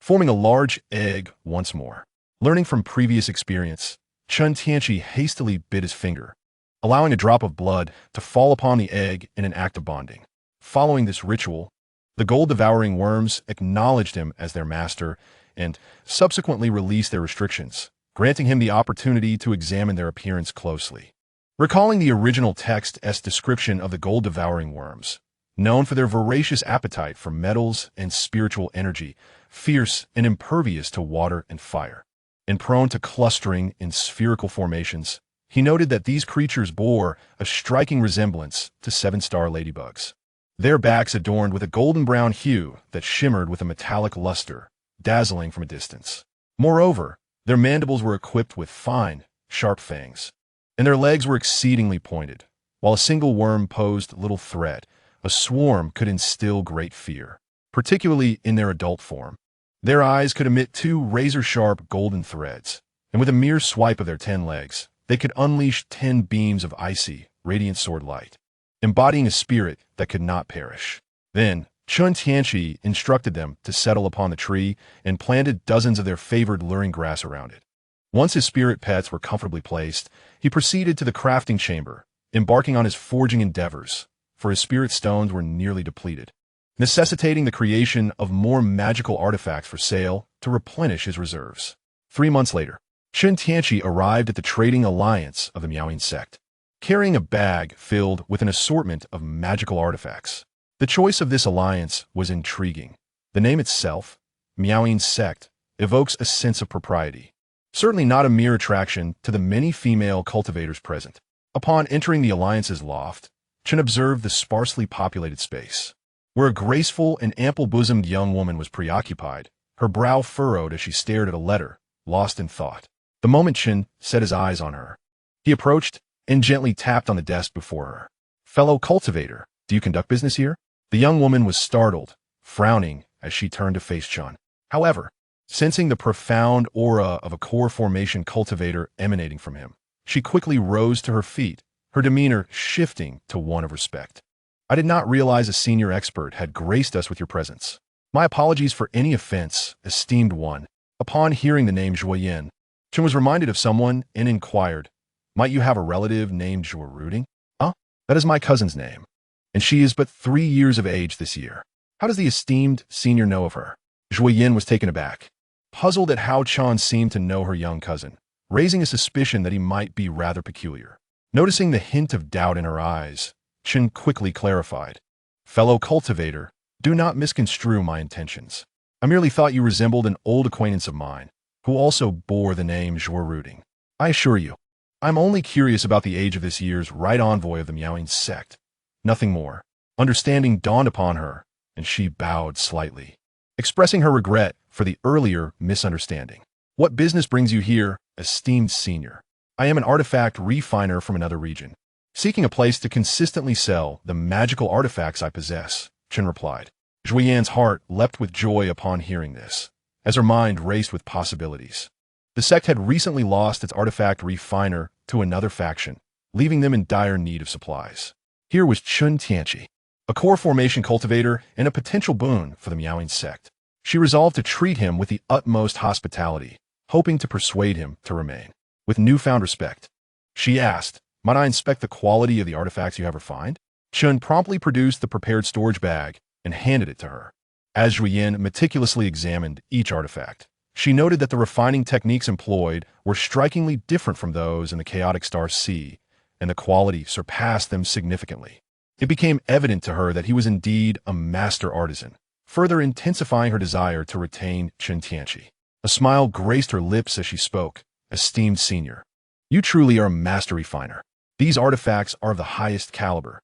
forming a large egg once more. Learning from previous experience, Chen Tianqi hastily bit his finger, allowing a drop of blood to fall upon the egg in an act of bonding. Following this ritual, the gold-devouring worms acknowledged him as their master and subsequently released their restrictions, granting him the opportunity to examine their appearance closely. Recalling the original text's description of the gold-devouring worms, known for their voracious appetite for metals and spiritual energy, fierce and impervious to water and fire, and prone to clustering in spherical formations, he noted that these creatures bore a striking resemblance to 7-star ladybugs. Their backs adorned with a golden-brown hue that shimmered with a metallic luster, dazzling from a distance. Moreover, their mandibles were equipped with fine, sharp fangs, and their legs were exceedingly pointed. While a single worm posed little threat, a swarm could instill great fear, particularly in their adult form. Their eyes could emit 2 razor-sharp golden threads, and with a mere swipe of their 10 legs, they could unleash 10 beams of icy, radiant sword light, embodying a spirit that could not perish. Then, Chen Tianqi instructed them to settle upon the tree and planted dozens of their favored luring grass around it. Once his spirit pets were comfortably placed, he proceeded to the crafting chamber, embarking on his forging endeavors, for his spirit stones were nearly depleted, necessitating the creation of more magical artifacts for sale to replenish his reserves. 3 months later, Chen Tianqi arrived at the trading alliance of the Miaoying sect, carrying a bag filled with an assortment of magical artifacts. The choice of this alliance was intriguing, The name itself, Miaoying Sect, evokes a sense of propriety. Certainly not a mere attraction to the many female cultivators present. Upon entering the Alliance's loft, Chen observed the sparsely populated space, where a graceful and ample-bosomed young woman was preoccupied, her brow furrowed as she stared at a letter, lost in thought. The moment Chen set his eyes on her, he approached and gently tapped on the desk before her. "Fellow cultivator, do you conduct business here?" The young woman was startled, frowning as she turned to face Chen. However, sensing the profound aura of a core formation cultivator emanating from him, she quickly rose to her feet, her demeanor shifting to one of respect. "I did not realize a senior expert had graced us with your presence. My apologies for any offense, esteemed one." Upon hearing the name Zhuoyan, Chen was reminded of someone and inquired, "Might you have a relative named Zhuoruding?" "Huh? That is my cousin's name, and she is but 3 years of age this year. How does the esteemed senior know of her?" Zhuoyan was taken aback, puzzled at how Chen seemed to know her young cousin, raising a suspicion that he might be rather peculiar. Noticing the hint of doubt in her eyes, Chen quickly clarified, "Fellow cultivator, do not misconstrue my intentions. I merely thought you resembled an old acquaintance of mine, who also bore the name Zhuoruding. I assure you, I'm only curious about the age of this year's right envoy of the Miaoying Sect. Nothing more." Understanding dawned upon her, and she bowed slightly, expressing her regret for the earlier misunderstanding. "What business brings you here, esteemed senior?" "I am an artifact refiner from another region, seeking a place to consistently sell the magical artifacts I possess," Chen replied. Zhuoyan's heart leapt with joy upon hearing this, as her mind raced with possibilities. The sect had recently lost its artifact refiner to another faction, leaving them in dire need of supplies. Here was Chen Tianqi, a core formation cultivator and a potential boon for the Miaoying Sect. She resolved to treat him with the utmost hospitality, hoping to persuade him to remain. With newfound respect, she asked, "Might I inspect the quality of the artifacts you have refined?" Chen promptly produced the prepared storage bag and handed it to her. As Zhuoyan meticulously examined each artifact, she noted that the refining techniques employed were strikingly different from those in the chaotic star sea, and the quality surpassed them significantly. It became evident to her that he was indeed a master artisan, further intensifying her desire to retain Chen Tianqi. A smile graced her lips as she spoke. "Esteemed senior, you truly are a master refiner. These artifacts are of the highest caliber,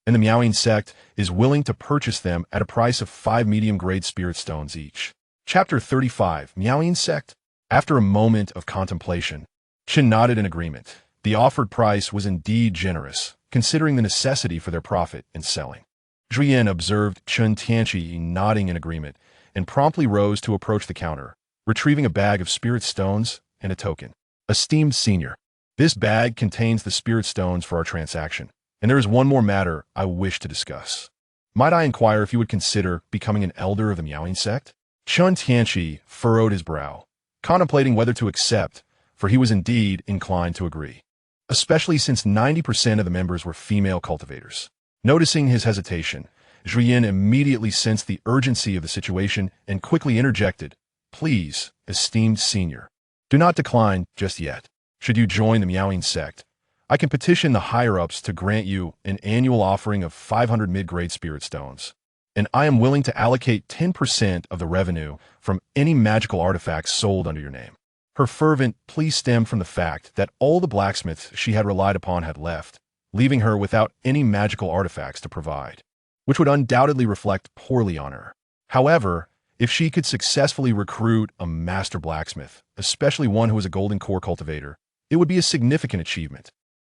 and the Miaoying Sect is willing to purchase them at a price of 5 medium-grade spirit stones each." Chapter 35, Miaoying Sect. After a moment of contemplation, Chen nodded in agreement. The offered price was indeed generous, considering the necessity for their profit in selling. Zhuoyan observed Chen Tianqi nodding in agreement and promptly rose to approach the counter, retrieving a bag of spirit stones and a token. "Esteemed senior, this bag contains the spirit stones for our transaction, and there is one more matter I wish to discuss. Might I inquire if you would consider becoming an elder of the Miaoying Sect?" Chen Tianqi furrowed his brow, contemplating whether to accept, for he was indeed inclined to agree, especially since 90% of the members were female cultivators. Noticing his hesitation, Zhuoyan immediately sensed the urgency of the situation and quickly interjected, "Please, esteemed senior, do not decline just yet. Should you join the Miaoying Sect, I can petition the higher-ups to grant you an annual offering of 500 mid-grade spirit stones, and I am willing to allocate 10% of the revenue from any magical artifacts sold under your name." Her fervent plea stemmed from the fact that all the blacksmiths she had relied upon had left, leaving her without any magical artifacts to provide, which would undoubtedly reflect poorly on her. However, if she could successfully recruit a master blacksmith, especially one who was a golden core cultivator, it would be a significant achievement.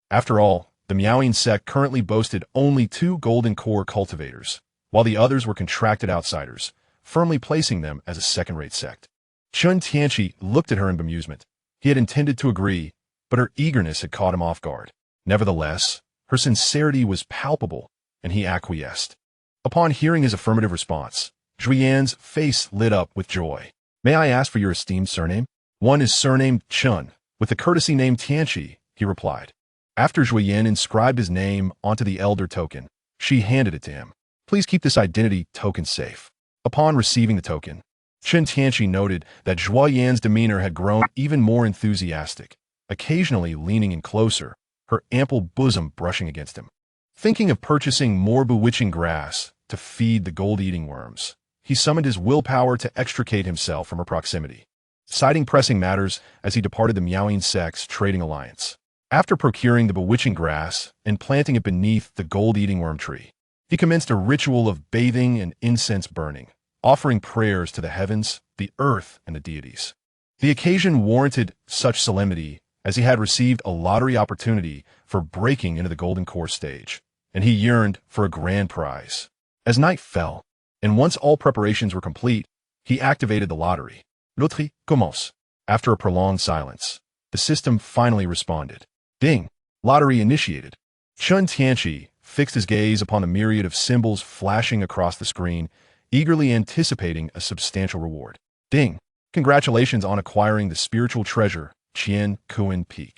After all, the Miaoying Sect currently boasted only 2 golden core cultivators, while the others were contracted outsiders, firmly placing them as a second-rate sect. Chen Tianqi looked at her in bemusement. He had intended to agree, but her eagerness had caught him off guard. Nevertheless, her sincerity was palpable, and he acquiesced. Upon hearing his affirmative response, Zhuoyan's face lit up with joy. "May I ask for your esteemed surname?" "One is surnamed Chen, with the courtesy name Tianqi," he replied. After Zhuoyan inscribed his name onto the elder token, she handed it to him. "Please keep this identity token safe." Upon receiving the token, Chen Tianqi noted that Zhuoyan's demeanor had grown even more enthusiastic, occasionally leaning in closer, her ample bosom brushing against him. Thinking of purchasing more bewitching grass to feed the gold-eating worms, he summoned his willpower to extricate himself from her proximity, citing pressing matters as he departed the Miaoying sect's trading alliance. After procuring the bewitching grass and planting it beneath the gold-eating worm tree, he commenced a ritual of bathing and incense burning, offering prayers to the heavens, the earth, and the deities. The occasion warranted such solemnity as he had received a lottery opportunity for breaking into the Golden Core stage, and he yearned for a grand prize. As night fell, and once all preparations were complete, he activated the lottery. Loterie commence. After a prolonged silence, the system finally responded. Ding! Lottery initiated. Chen Tianqi fixed his gaze upon the myriad of symbols flashing across the screen, eagerly anticipating a substantial reward. Ding! Congratulations on acquiring the spiritual treasure, Tianqi.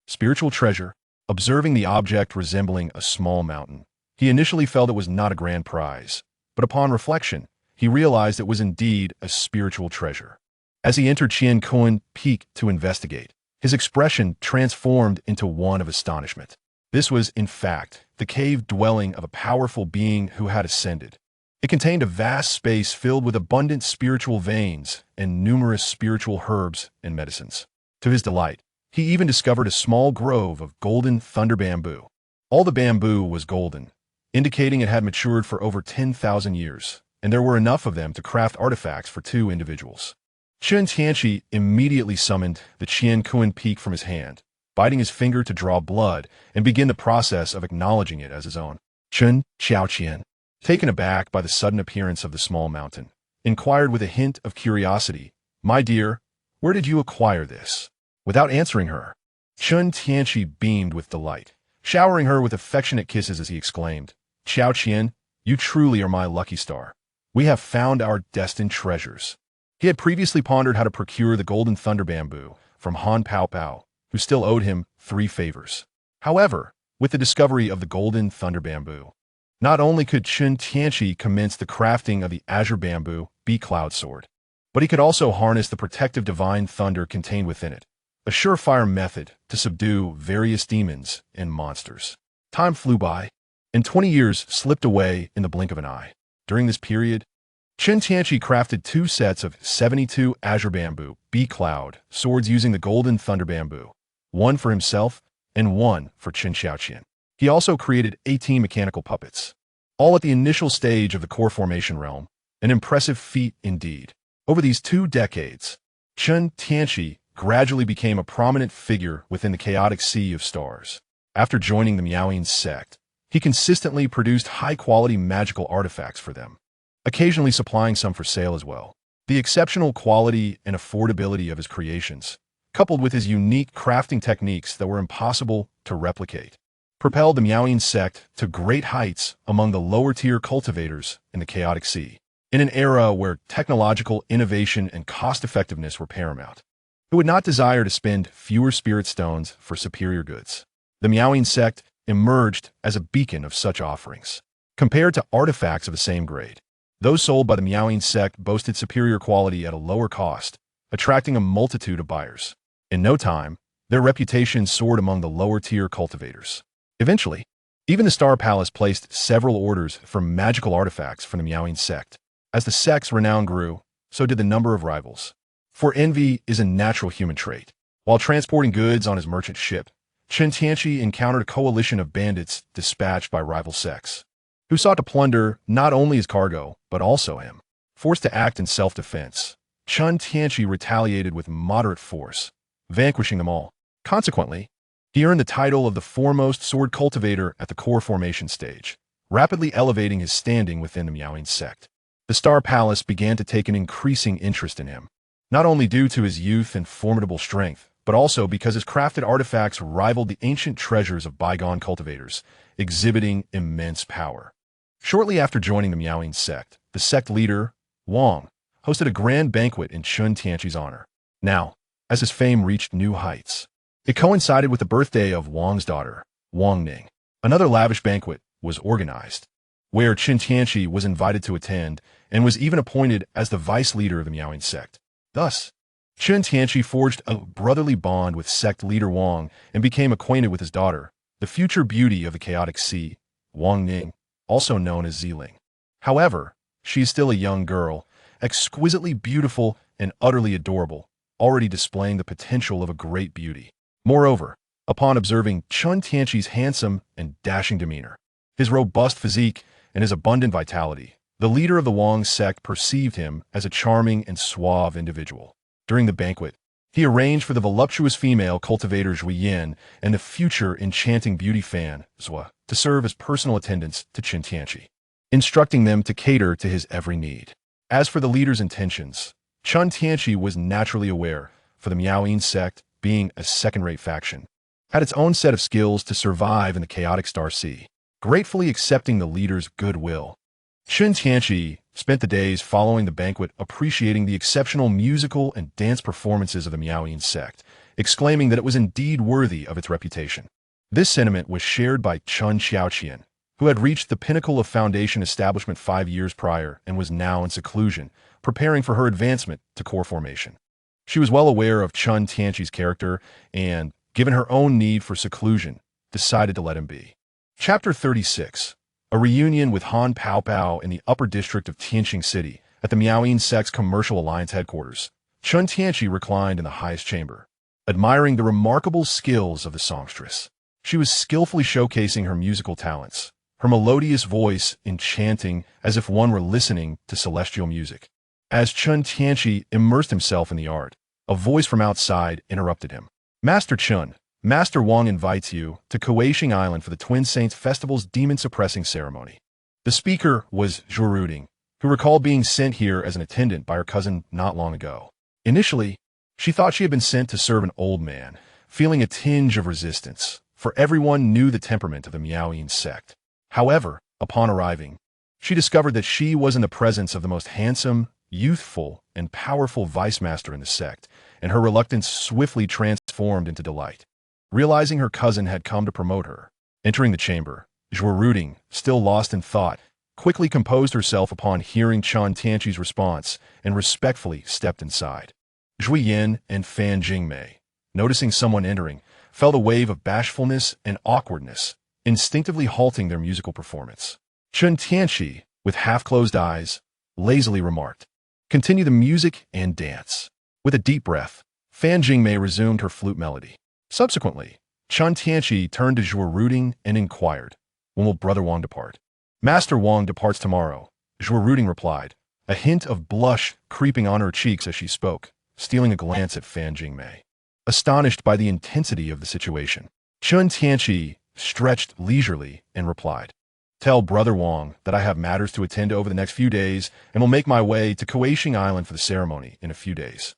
Spiritual treasure. Observing the object resembling a small mountain, he initially felt it was not a grand prize, but upon reflection, he realized it was indeed a spiritual treasure. As he entered Tianqi to investigate, his expression transformed into one of astonishment. This was, in fact, the cave dwelling of a powerful being who had ascended. It contained a vast space filled with abundant spiritual veins and numerous spiritual herbs and medicines. To his delight, he even discovered a small grove of golden thunder bamboo. All the bamboo was golden, indicating it had matured for over 10,000 years, and there were enough of them to craft artifacts for 2 individuals. Chen Tianqi immediately summoned the Tianqi from his hand, biting his finger to draw blood and begin the process of acknowledging it as his own. Chen Xiaoqian, taken aback by the sudden appearance of the small mountain, inquired with a hint of curiosity, "My dear, where did you acquire this?" Without answering her, Chen Tianqi beamed with delight, showering her with affectionate kisses as he exclaimed, "Xiaoqian, you truly are my lucky star. We have found our destined treasures." He had previously pondered how to procure the golden thunder bamboo from Han Pao Pao, who still owed him 3 favors. However, with the discovery of the golden thunder bamboo, not only could Chen Tianqi commence the crafting of the azure bamboo cloud sword, but he could also harness the protective divine thunder contained within it, a surefire method to subdue various demons and monsters. Time flew by, and 20 years slipped away in the blink of an eye. During this period, Chen Tianqi crafted 2 sets of 72 azure bamboo cloud swords using the golden thunder bamboo, one for himself and one for Chen Xiaoqian. He also created 18 mechanical puppets, all at the initial stage of the core formation realm, an impressive feat indeed. Over these 2 decades, Chen Tianqi gradually became a prominent figure within the chaotic sea of stars. After joining the Miaoying sect, he consistently produced high-quality magical artifacts for them, occasionally supplying some for sale as well. The exceptional quality and affordability of his creations, coupled with his unique crafting techniques that were impossible to replicate, propelled the Miaoying sect to great heights among the lower-tier cultivators in the chaotic sea. In an era where technological innovation and cost-effectiveness were paramount, who would not desire to spend fewer spirit stones for superior goods? The Miaoying sect emerged as a beacon of such offerings. Compared to artifacts of the same grade, those sold by the Miaoying sect boasted superior quality at a lower cost, attracting a multitude of buyers. In no time, their reputation soared among the lower-tier cultivators. Eventually, even the Star Palace placed several orders for magical artifacts from the Miaoying sect. As the sect's renown grew, so did the number of rivals. For envy is a natural human trait. While transporting goods on his merchant ship, Chen Tianqi encountered a coalition of bandits dispatched by rival sects, who sought to plunder not only his cargo, but also him. Forced to act in self-defense, Chen Tianqi retaliated with moderate force, vanquishing them all. Consequently, he earned the title of the foremost sword cultivator at the core formation stage, rapidly elevating his standing within the Miaoying sect. The Star Palace began to take an increasing interest in him, not only due to his youth and formidable strength, but also because his crafted artifacts rivaled the ancient treasures of bygone cultivators, exhibiting immense power. Shortly after joining the Miaoying sect, the sect leader, Wang, hosted a grand banquet in Chen Tianqi's honor. Now, as his fame reached new heights, it coincided with the birthday of Wang's daughter, Wang Ning. Another lavish banquet was organized, where Chen Tianqi was invited to attend and was even appointed as the vice leader of the Miaoying sect. Thus, Chen Tianqi forged a brotherly bond with sect leader Wang and became acquainted with his daughter, the future beauty of the chaotic sea, Wang Ning, also known as Ziling. However, She is still a young girl, exquisitely beautiful and utterly adorable, already displaying the potential of a great beauty. Moreover, upon observing Chen Tianqi's handsome and dashing demeanor, his robust physique, and his abundant vitality, the leader of the Wang sect perceived him as a charming and suave individual. During the banquet, he arranged for the voluptuous female cultivator Zhui Yin and the future enchanting beauty fan, Zhua, to serve as personal attendants to Chen Tianqi, instructing them to cater to his every need. As for the leader's intentions, Chen Tianqi was naturally aware, for the Miaoyin sect, being a second-rate faction, had its own set of skills to survive in the chaotic Star Sea. Gratefully accepting the leader's goodwill, Chen Tianqi spent the days following the banquet appreciating the exceptional musical and dance performances of the Miaoyin sect, exclaiming that it was indeed worthy of its reputation. This sentiment was shared by Chen Xiaoqian, who had reached the pinnacle of Foundation establishment 5 years prior and was now in seclusion, preparing for her advancement to core formation. She was well aware of Chen Tianqi's character and, given her own need for seclusion, decided to let him be. Chapter 36. A reunion with Han Paopao in the upper district of Tianqing City at the Miaoyin sect's Commercial Alliance headquarters. Chen Tianqi reclined in the highest chamber, admiring the remarkable skills of the songstress. She was skillfully showcasing her musical talents, her melodious voice enchanting as if one were listening to celestial music. As Chen Tianqi immersed himself in the art, a voice from outside interrupted him. Master Chen, Master Wang invites you to Cultivation Island for the Twin Saints Festival's demon-suppressing ceremony. The speaker was Zhuo Ruding, who recalled being sent here as an attendant by her cousin not long ago. Initially, she thought she had been sent to serve an old man, feeling a tinge of resistance, for everyone knew the temperament of the Miaoyin sect. However, upon arriving, she discovered that she was in the presence of the most handsome, youthful, and powerful vice master in the sect, and her reluctance swiftly transformed into delight. Realizing her cousin had come to promote her, entering the chamber, Zhuo Ruding, still lost in thought, quickly composed herself upon hearing Chen Tianqi's response and respectfully stepped inside. Zhui Yin and Fan Jingmei, noticing someone entering, felt a wave of bashfulness and awkwardness, instinctively halting their musical performance. Chen Tianqi, with half-closed eyes, lazily remarked, "Continue the music and dance." With a deep breath, Fan Jingmei resumed her flute melody. Subsequently, Chen Tianqi turned to Zhuo Ruding and inquired, "When will Brother Wang depart?" "Master Wang departs tomorrow," Zhuo Ruding replied, a hint of blush creeping on her cheeks as she spoke, stealing a glance at Fan Jingmei. Astonished by the intensity of the situation, Chen Tianqi stretched leisurely and replied, "Tell Brother Wang that I have matters to attend to over the next few days and will make my way to Cultivation Island for the ceremony in a few days."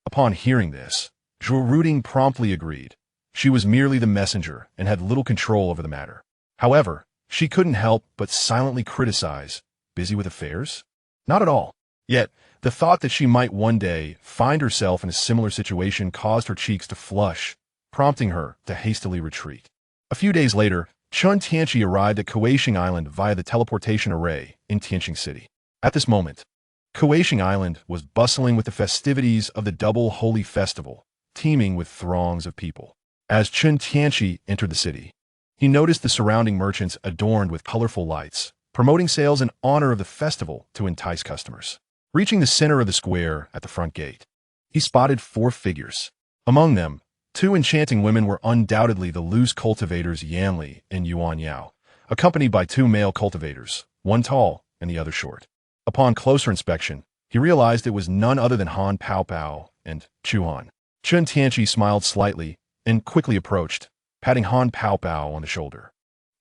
Upon hearing this, Zhuo Ruding promptly agreed. She was merely the messenger and had little control over the matter. However, she couldn't help but silently criticize, busy with affairs? Not at all. Yet, the thought that she might one day find herself in a similar situation caused her cheeks to flush, prompting her to hastily retreat. A few days later, Chen Tianqi arrived at Cultivation Island via the teleportation array in Tianqing City. At this moment, Cultivation Island was bustling with the festivities of the Double Holy Festival, teeming with throngs of people. As Chen Tianqi entered the city, he noticed the surrounding merchants adorned with colorful lights, promoting sales in honor of the festival to entice customers. Reaching the center of the square at the front gate, he spotted 4 figures. Among them, 2 enchanting women were undoubtedly the loose cultivators Yanli and Yuan Yao, accompanied by 2 male cultivators, one tall and the other short. Upon closer inspection, he realized it was none other than Han Paopao and Chu Han. Chen Tianqi smiled slightly and quickly approached, patting Han Paopao on the shoulder.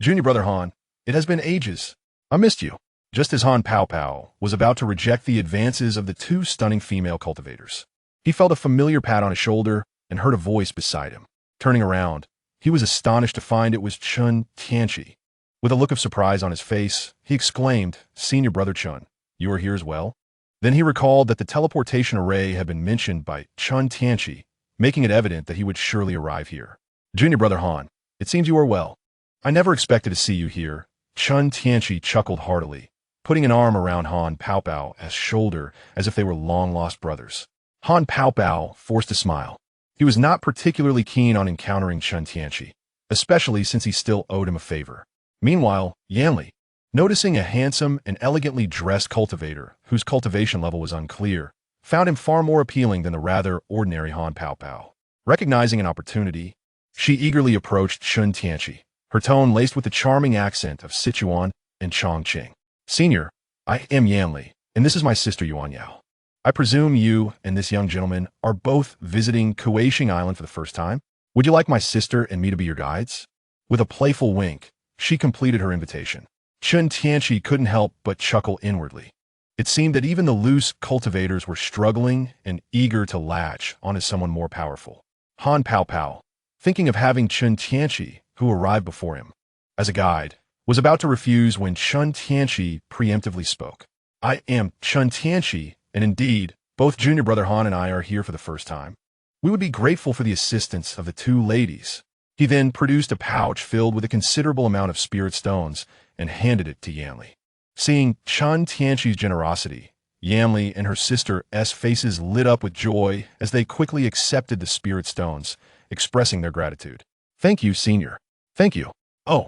"Junior brother Han, it has been ages. I missed you." Just as Han Paopao was about to reject the advances of the 2 stunning female cultivators, he felt a familiar pat on his shoulder and heard a voice beside him. Turning around, he was astonished to find it was Chen Tianqi. With a look of surprise on his face, he exclaimed, "Senior brother Chen, you are here as well?" Then he recalled that the teleportation array had been mentioned by Chen Tianqi, making it evident that he would surely arrive here. "Junior brother Han, it seems you are well. I never expected to see you here." Chen Tianqi chuckled heartily, putting an arm around Han Paopao's shoulder as if they were long-lost brothers. Han Paopao forced a smile. He was not particularly keen on encountering Chen Tianqi, especially since he still owed him a favor. Meanwhile, Yanli, Noticing a handsome and elegantly dressed cultivator, whose cultivation level was unclear, found him far more appealing than the rather ordinary Han Pao Pao. Recognizing an opportunity, she eagerly approached Chen Tianqi, her tone laced with the charming accent of Sichuan and Chongqing. Senior, I am Yanli, and this is my sister Yuan Yao. I presume you and this young gentleman are both visiting Kuaishing Island for the first time? Would you like my sister and me to be your guides? With a playful wink, she completed her invitation. Chen Tianqi couldn't help but chuckle inwardly. It seemed that even the loose cultivators were struggling and eager to latch onto someone more powerful. Han Pao Pao, thinking of having Chen Tianqi, who arrived before him, as a guide, was about to refuse when Chen Tianqi preemptively spoke. I am Chen Tianqi, and indeed, both junior brother Han and I are here for the first time. We would be grateful for the assistance of the two ladies. He then produced a pouch filled with a considerable amount of spirit stones and handed it to Yanli. Seeing Chen Tianqi's generosity, Yanli and her sister's faces lit up with joy as they quickly accepted the spirit stones, expressing their gratitude. Thank you, senior. Thank you. Oh,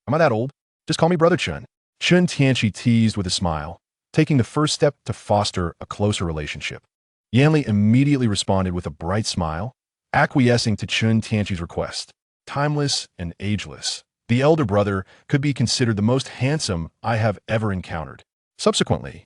am I that old? Just call me Brother Chen. Chen Tianqi teased with a smile, taking the first step to foster a closer relationship. Yanli immediately responded with a bright smile, acquiescing to Chen Tianqi's request. Timeless and ageless, the elder brother could be considered the most handsome I have ever encountered. Subsequently,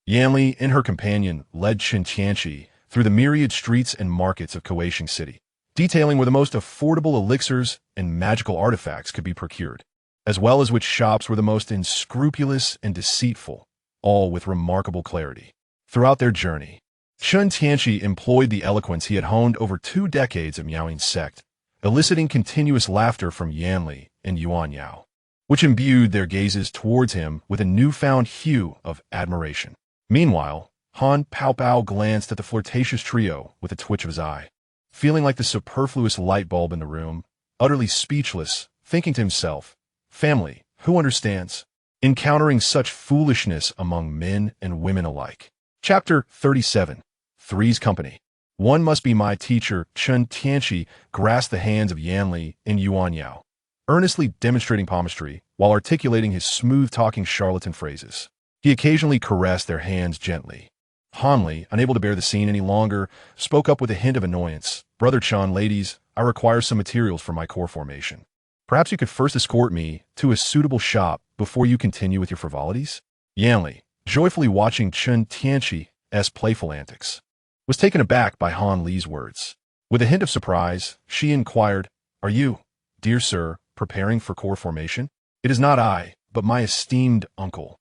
Yanli and her companion led Chen Tianqi through the myriad streets and markets of Kuaishing City, detailing where the most affordable elixirs and magical artifacts could be procured, as well as which shops were the most unscrupulous and deceitful, all with remarkable clarity. Throughout their journey, Chen Tianqi employed the eloquence he had honed over 2 decades at Miaoying's sect, eliciting continuous laughter from Yanli and Yuan Yao, which imbued their gazes towards him with a newfound hue of admiration. Meanwhile, Han Pao Pao glanced at the flirtatious trio with a twitch of his eye, feeling like the superfluous light bulb in the room, utterly speechless, thinking to himself, family, who understands? Encountering such foolishness among men and women alike. Chapter 37. Three's Company. One must be my teacher. Chen Tianqi grasped the hands of Yanli and Yuan Yao, earnestly demonstrating palmistry while articulating his smooth-talking charlatan phrases. He occasionally caressed their hands gently. Hanli, unable to bear the scene any longer, spoke up with a hint of annoyance. Brother Chen, ladies, I require some materials for my core formation. Perhaps you could first escort me to a suitable shop before you continue with your frivolities? Yanli, joyfully watching Chen Tianqi's playful antics, was taken aback by Han Li's words. With a hint of surprise, she inquired, Are you, dear sir, preparing for core formation? It is not I, but my esteemed uncle.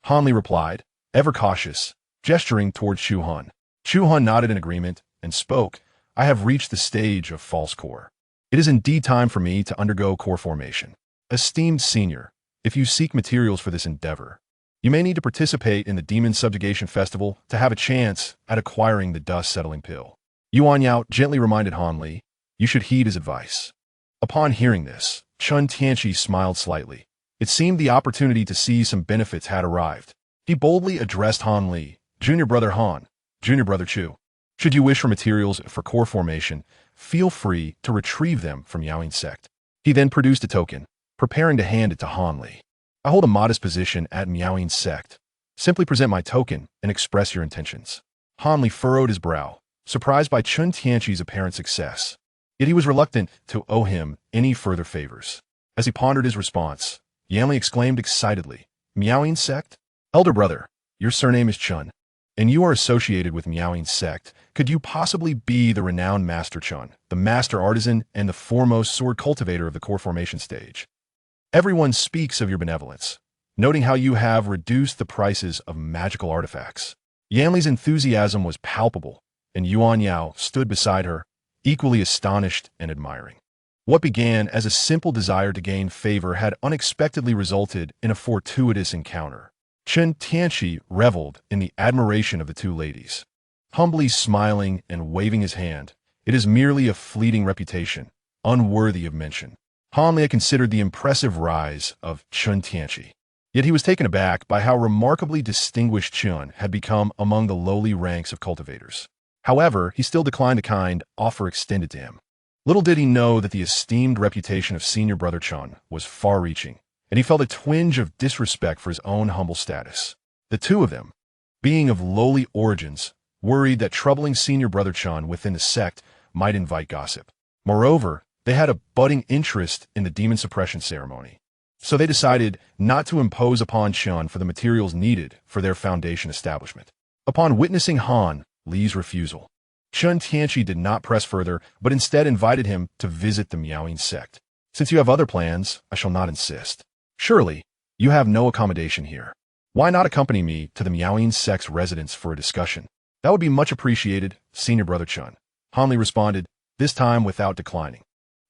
Han Li replied, ever cautious, gesturing toward Chu Han. Chu Han nodded in agreement and spoke, I have reached the stage of false core. It is indeed time for me to undergo core formation. Esteemed senior, if you seek materials for this endeavor, you may need to participate in the Demon Subjugation Festival to have a chance at acquiring the dust-settling pill. Yuan Yao gently reminded Han Li, you should heed his advice. Upon hearing this, Chen Tianqi smiled slightly. It seemed the opportunity to see some benefits had arrived. He boldly addressed Han Li, Junior Brother Han, Junior Brother Chu. Should you wish for materials for core formation, feel free to retrieve them from Yaoying sect. He then produced a token, preparing to hand it to Han Li. I hold a modest position at Miaoying sect. Simply present my token and express your intentions. Han Li furrowed his brow, surprised by Chen Tianqi's apparent success. Yet he was reluctant to owe him any further favors. As he pondered his response, Yanli exclaimed excitedly, Miaoying sect? Elder brother, your surname is Chen, and you are associated with Miaoying sect. Could you possibly be the renowned Master Chen, the master artisan and the foremost sword cultivator of the core formation stage? Everyone speaks of your benevolence, noting how you have reduced the prices of magical artifacts. Yanli's enthusiasm was palpable, and Yuan Yao stood beside her, equally astonished and admiring. What began as a simple desire to gain favor had unexpectedly resulted in a fortuitous encounter. Chen Tianqi reveled in the admiration of the two ladies. Humbly smiling and waving his hand, it is merely a fleeting reputation, unworthy of mention. Han Li considered the impressive rise of Chen Tianqi. Yet he was taken aback by how remarkably distinguished Chen had become among the lowly ranks of cultivators. However, he still declined the kind offer extended to him. Little did he know that the esteemed reputation of senior brother Chen was far-reaching, and he felt a twinge of disrespect for his own humble status. The two of them, being of lowly origins, worried that troubling senior brother Chen within the sect might invite gossip. Moreover, they had a budding interest in the demon suppression ceremony. So they decided not to impose upon Chen for the materials needed for their foundation establishment. Upon witnessing Han Li's refusal, Chen Tianqi did not press further, but instead invited him to visit the Miaoying sect. Since you have other plans, I shall not insist. Surely, you have no accommodation here. Why not accompany me to the Miaoying sect's residence for a discussion? That would be much appreciated, senior brother Chen. Han Li responded, this time without declining.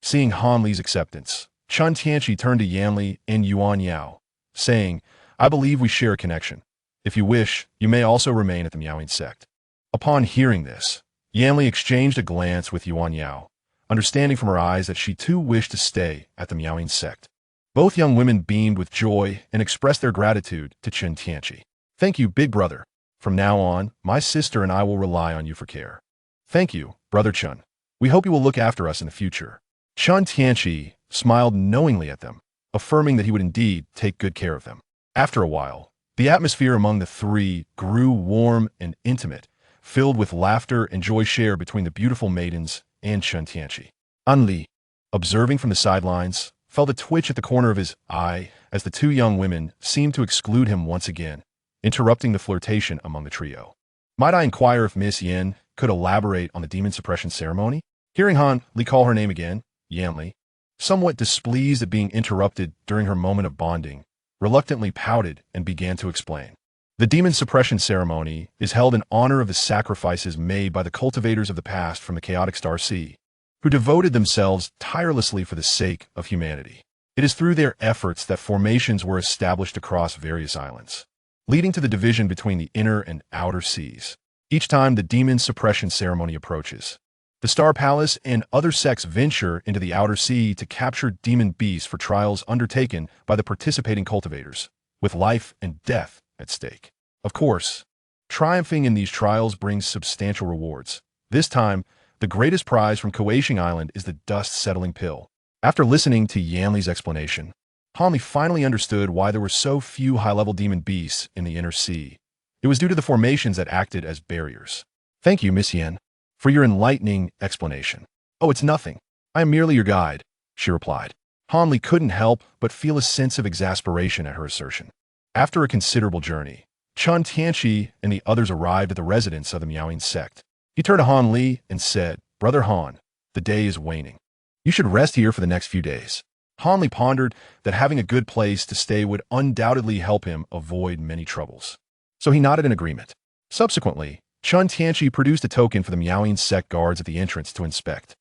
Seeing Han Li's acceptance, Chen Tianqi turned to Yan Li and Yuan Yao, saying, I believe we share a connection. If you wish, you may also remain at the Miaoying sect. Upon hearing this, Yan Li exchanged a glance with Yuan Yao, understanding from her eyes that she too wished to stay at the Miaoying sect. Both young women beamed with joy and expressed their gratitude to Chen Tianqi. Thank you, big brother. From now on, my sister and I will rely on you for care. Thank you, brother Chen. We hope you will look after us in the future. Chen Tianqi smiled knowingly at them, affirming that he would indeed take good care of them. After a while, the atmosphere among the three grew warm and intimate, filled with laughter and joy shared between the beautiful maidens and Chen Tianqi. An Li, observing from the sidelines, felt a twitch at the corner of his eye as the two young women seemed to exclude him once again, interrupting the flirtation among the trio. Might I inquire if Miss Yin could elaborate on the demon suppression ceremony? Hearing Han Li call her name again, Yan Li, somewhat displeased at being interrupted during her moment of bonding, reluctantly pouted and began to explain. The demon suppression ceremony is held in honor of the sacrifices made by the cultivators of the past from the chaotic star sea, who devoted themselves tirelessly for the sake of humanity. It is through their efforts that formations were established across various islands, leading to the division between the inner and outer seas. Each time the demon suppression ceremony approaches, the Star Palace and other sects venture into the outer sea to capture demon beasts for trials undertaken by the participating cultivators, with life and death at stake. Of course, triumphing in these trials brings substantial rewards. This time, the greatest prize from Cultivation Island is the dust-settling pill. After listening to Yan Li's explanation, Han Li finally understood why there were so few high-level demon beasts in the inner sea. It was due to the formations that acted as barriers. Thank you, Miss Yan, for your enlightening explanation. Oh, it's nothing. I am merely your guide, she replied. Han Li couldn't help but feel a sense of exasperation at her assertion. After a considerable journey, Chen Tianqi and the others arrived at the residence of the Miaoying sect. He turned to Han Li and said, Brother Han, the day is waning. You should rest here for the next few days. Han Li pondered that having a good place to stay would undoubtedly help him avoid many troubles. So he nodded in agreement. Subsequently, Chen Tianqi produced a token for the Miaoying sect guards at the entrance to inspect.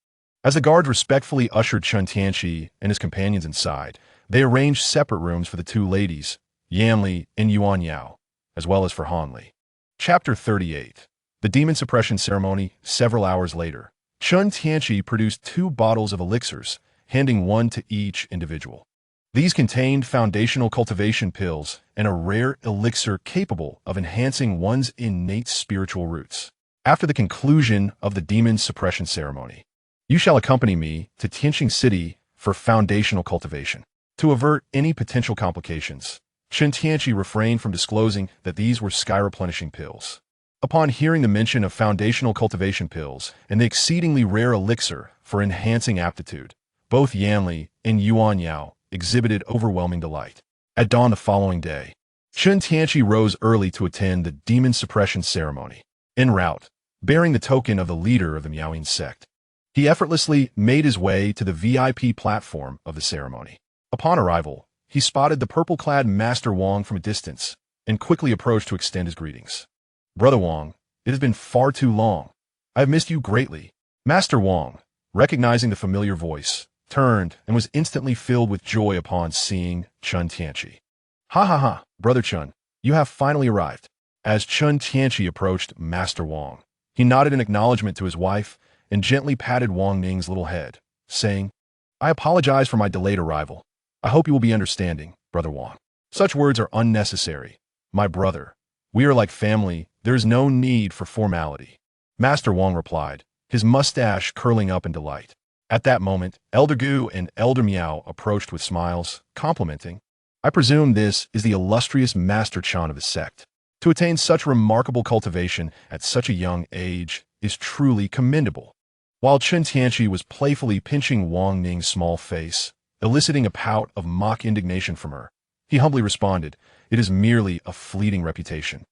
As the guards respectfully ushered Chen Tianqi and his companions inside, they arranged separate rooms for the two ladies, Yan Li and Yuan Yao, as well as for Han Li. Chapter 38. The Demon Suppression Ceremony. Several hours later, Chen Tianqi produced 2 bottles of elixirs, handing one to each individual. These contained foundational cultivation pills and a rare elixir capable of enhancing one's innate spiritual roots. After the conclusion of the Demon Suppression Ceremony, you shall accompany me to Tianqing City for foundational cultivation. To avert any potential complications, Chen Tianqi refrained from disclosing that these were sky-replenishing pills. Upon hearing the mention of foundational cultivation pills and the exceedingly rare elixir for enhancing aptitude, both Yan Li and Yuan Yao exhibited overwhelming delight. At dawn the following day, Chen Tianqi rose early to attend the demon suppression ceremony. En route, bearing the token of the leader of the Miaoying sect, he effortlessly made his way to the VIP platform of the ceremony. Upon arrival, he spotted the purple-clad Master Wang from a distance and quickly approached to extend his greetings. Brother Wang, it has been far too long. I have missed you greatly. Master Wang, recognizing the familiar voice, turned and was instantly filled with joy upon seeing Chen Tianqi. Ha ha ha, Brother Chen, you have finally arrived. As Chen Tianqi approached Master Wang, he nodded in acknowledgement to his wife and gently patted Wang Ning's little head, saying, I apologize for my delayed arrival. I hope you will be understanding, Brother Wang. Such words are unnecessary. My brother, we are like family. There is no need for formality. Master Wang replied, his mustache curling up in delight. At that moment, Elder Gu and Elder Miao approached with smiles, complimenting. I presume this is the illustrious Master Chen of the sect. To attain such remarkable cultivation at such a young age is truly commendable. While Chen Tianqi was playfully pinching Wang Ning's small face, eliciting a pout of mock indignation from her, he humbly responded, "It is merely a fleeting reputation.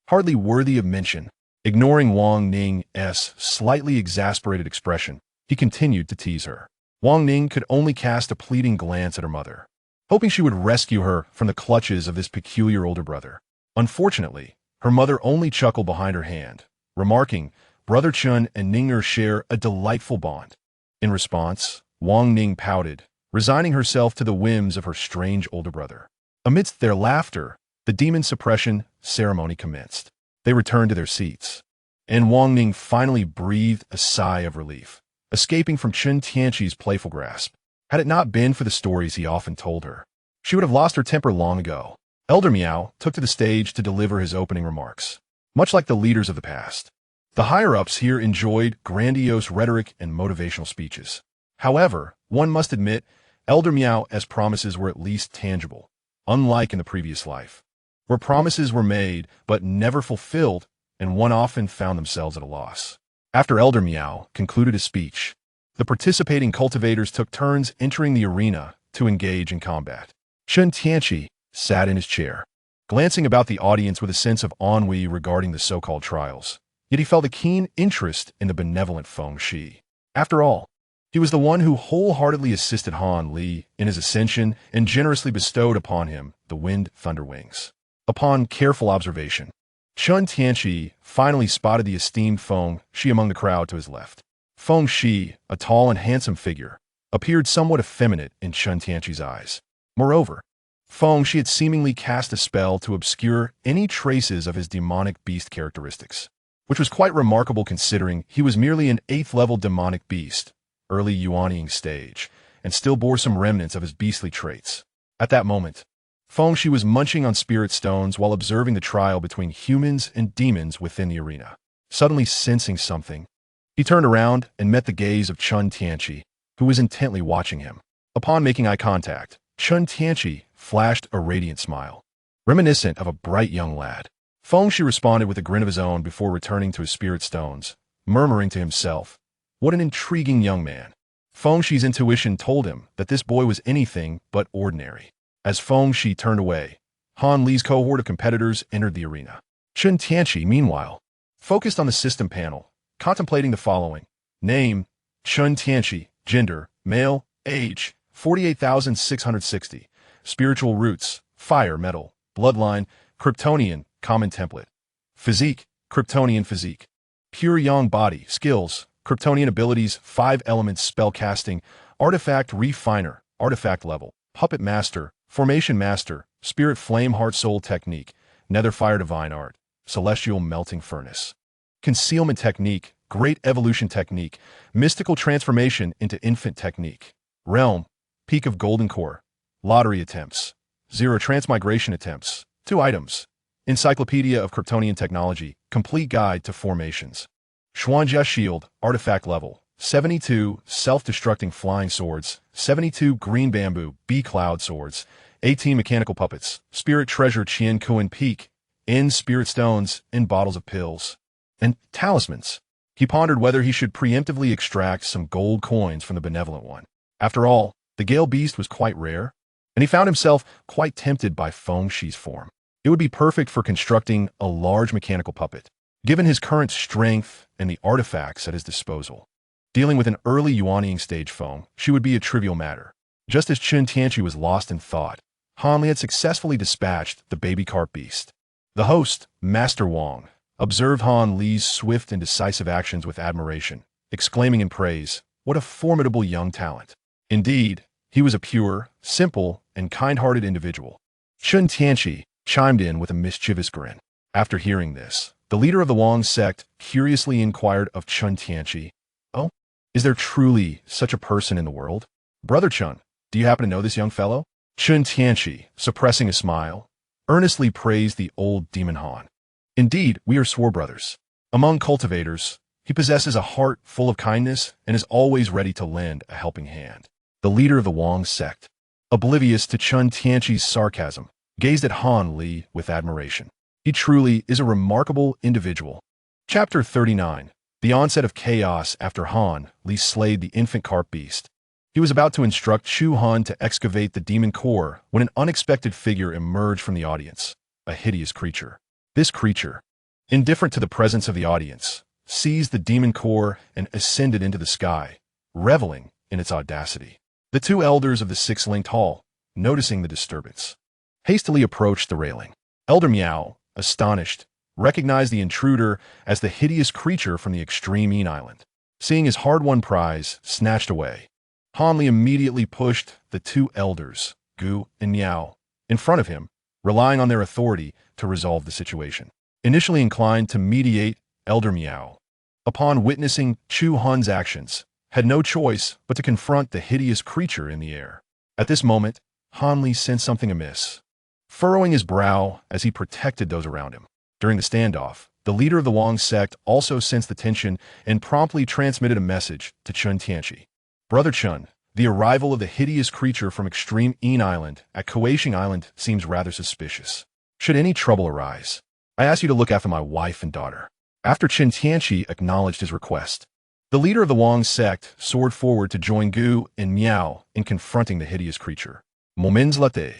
Hardly worthy of mention." Ignoring Wang Ning's slightly exasperated expression, he continued to tease her. Wang Ning could only cast a pleading glance at her mother, hoping she would rescue her from the clutches of this peculiar older brother. Unfortunately, her mother only chuckled behind her hand, remarking, "Brother Chen and Ninger share a delightful bond." In response, Wang Ning pouted, resigning herself to the whims of her strange older brother. Amidst their laughter, the demon suppression ceremony commenced. They returned to their seats, and Wang Ning finally breathed a sigh of relief, escaping from Chen Tianqi's playful grasp. Had it not been for the stories he often told her, she would have lost her temper long ago. Elder Miao took to the stage to deliver his opening remarks. Much like the leaders of the past, the higher-ups here enjoyed grandiose rhetoric and motivational speeches. However, one must admit, Elder Miao's promises were at least tangible, unlike in the previous life, where promises were made but never fulfilled, and one often found themselves at a loss. After Elder Miao concluded his speech, the participating cultivators took turns entering the arena to engage in combat. Chen Tianqi sat in his chair, glancing about the audience with a sense of ennui regarding the so-called trials. Yet he felt a keen interest in the benevolent Feng Shi. After all, he was the one who wholeheartedly assisted Han Li in his ascension and generously bestowed upon him the wind thunder wings. Upon careful observation, Chen Tianqi finally spotted the esteemed Feng Shi among the crowd to his left. Feng Shi, a tall and handsome figure, appeared somewhat effeminate in Chen Tianqi's eyes. Moreover, Feng Shi had seemingly cast a spell to obscure any traces of his demonic beast characteristics, which was quite remarkable considering he was merely an 8th-level demonic beast, early Yuanying stage, and still bore some remnants of his beastly traits. At that moment, Feng Shi was munching on spirit stones while observing the trial between humans and demons within the arena. Suddenly sensing something, he turned around and met the gaze of Chen Tianqi, who was intently watching him. Upon making eye contact, Chen Tianqi flashed a radiant smile, reminiscent of a bright young lad. Feng Shi responded with a grin of his own before returning to his spirit stones, murmuring to himself, "What an intriguing young man." Feng Shi's intuition told him that this boy was anything but ordinary. As Feng Shi turned away, Han Li's cohort of competitors entered the arena. Chen Tianqi, meanwhile, focused on the system panel, contemplating the following. Name, Chen Tianqi. Gender, male. Age, 48,660. Spiritual roots, fire, metal. Bloodline, Kryptonian, common template. Physique, Kryptonian physique. Pure yang body. Skills, Kryptonian abilities, 5 elements spellcasting, artifact refiner, artifact level. Puppet master, formation master, spirit flame heart soul technique, nether fire divine art, celestial melting furnace. Concealment technique, great evolution technique, mystical transformation into infant technique. Realm, peak of golden core, lottery attempts, 0 transmigration attempts, 2 items. Encyclopedia of Kryptonian technology, complete guide to formations. Xuanjia shield, artifact level, 72 self-destructing flying swords, 72 green bamboo bee-cloud swords, 18 mechanical puppets, spirit treasure Qian Kuan peak, in spirit stones, in bottles of pills, and talismans. He pondered whether he should preemptively extract some gold coins from the benevolent one. After all, the Gale Beast was quite rare, and he found himself quite tempted by Feng Shi's form. It would be perfect for constructing a large mechanical puppet, given his current strength and the artifacts at his disposal. Dealing with an early Yuanying stage Feng Shi would be a trivial matter. Just as Chen Tianqi was lost in thought, Han Li had successfully dispatched the baby carp beast. The host, Master Wang, observed Han Li's swift and decisive actions with admiration, exclaiming in praise, "What a formidable young talent." Indeed, he was a pure, simple, and kind-hearted individual. Chen Tianqi chimed in with a mischievous grin. After hearing this, the leader of the Wang sect curiously inquired of Chen Tianqi, "Oh, is there truly such a person in the world? Brother Chen, do you happen to know this young fellow?" Chen Tianqi, suppressing a smile, earnestly praised the old demon Han. "Indeed, we are swore brothers. Among cultivators, he possesses a heart full of kindness and is always ready to lend a helping hand." The leader of the Wang sect oblivious to Chen Tianqi's sarcasm, gazed at Han Li with admiration. He truly is a remarkable individual. Chapter 39. The onset of chaos after Han Li slayed the infant carp beast. He was about to instruct Chu Han to excavate the demon core when an unexpected figure emerged from the audience, a hideous creature. This creature, indifferent to the presence of the audience, seized the demon core and ascended into the sky, reveling in its audacity. The two elders of the six-linked hall, noticing the disturbance, hastily approached the railing. Elder Miao, astonished, recognized the intruder as the hideous creature from the extreme Yin Island. Seeing his hard-won prize snatched away, Han Li immediately pushed the two elders, Gu and Miao, in front of him, relying on their authority to resolve the situation. Initially inclined to mediate, Elder Miao, upon witnessing Chu Han's actions, had no choice but to confront the hideous creature in the air. At this moment, Han Li sensed something amiss, furrowing his brow as he protected those around him. During the standoff, the leader of the Wang sect also sensed the tension and promptly transmitted a message to Chen Tianqi. Brother Chen, the arrival of the hideous creature from extreme Yin Island at Cultivation Island seems rather suspicious. Should any trouble arise, I ask you to look after my wife and daughter. After Chen Tianqi acknowledged his request, the leader of the Wang sect soared forward to join Gu and Miao in confronting the hideous creature. Moments later,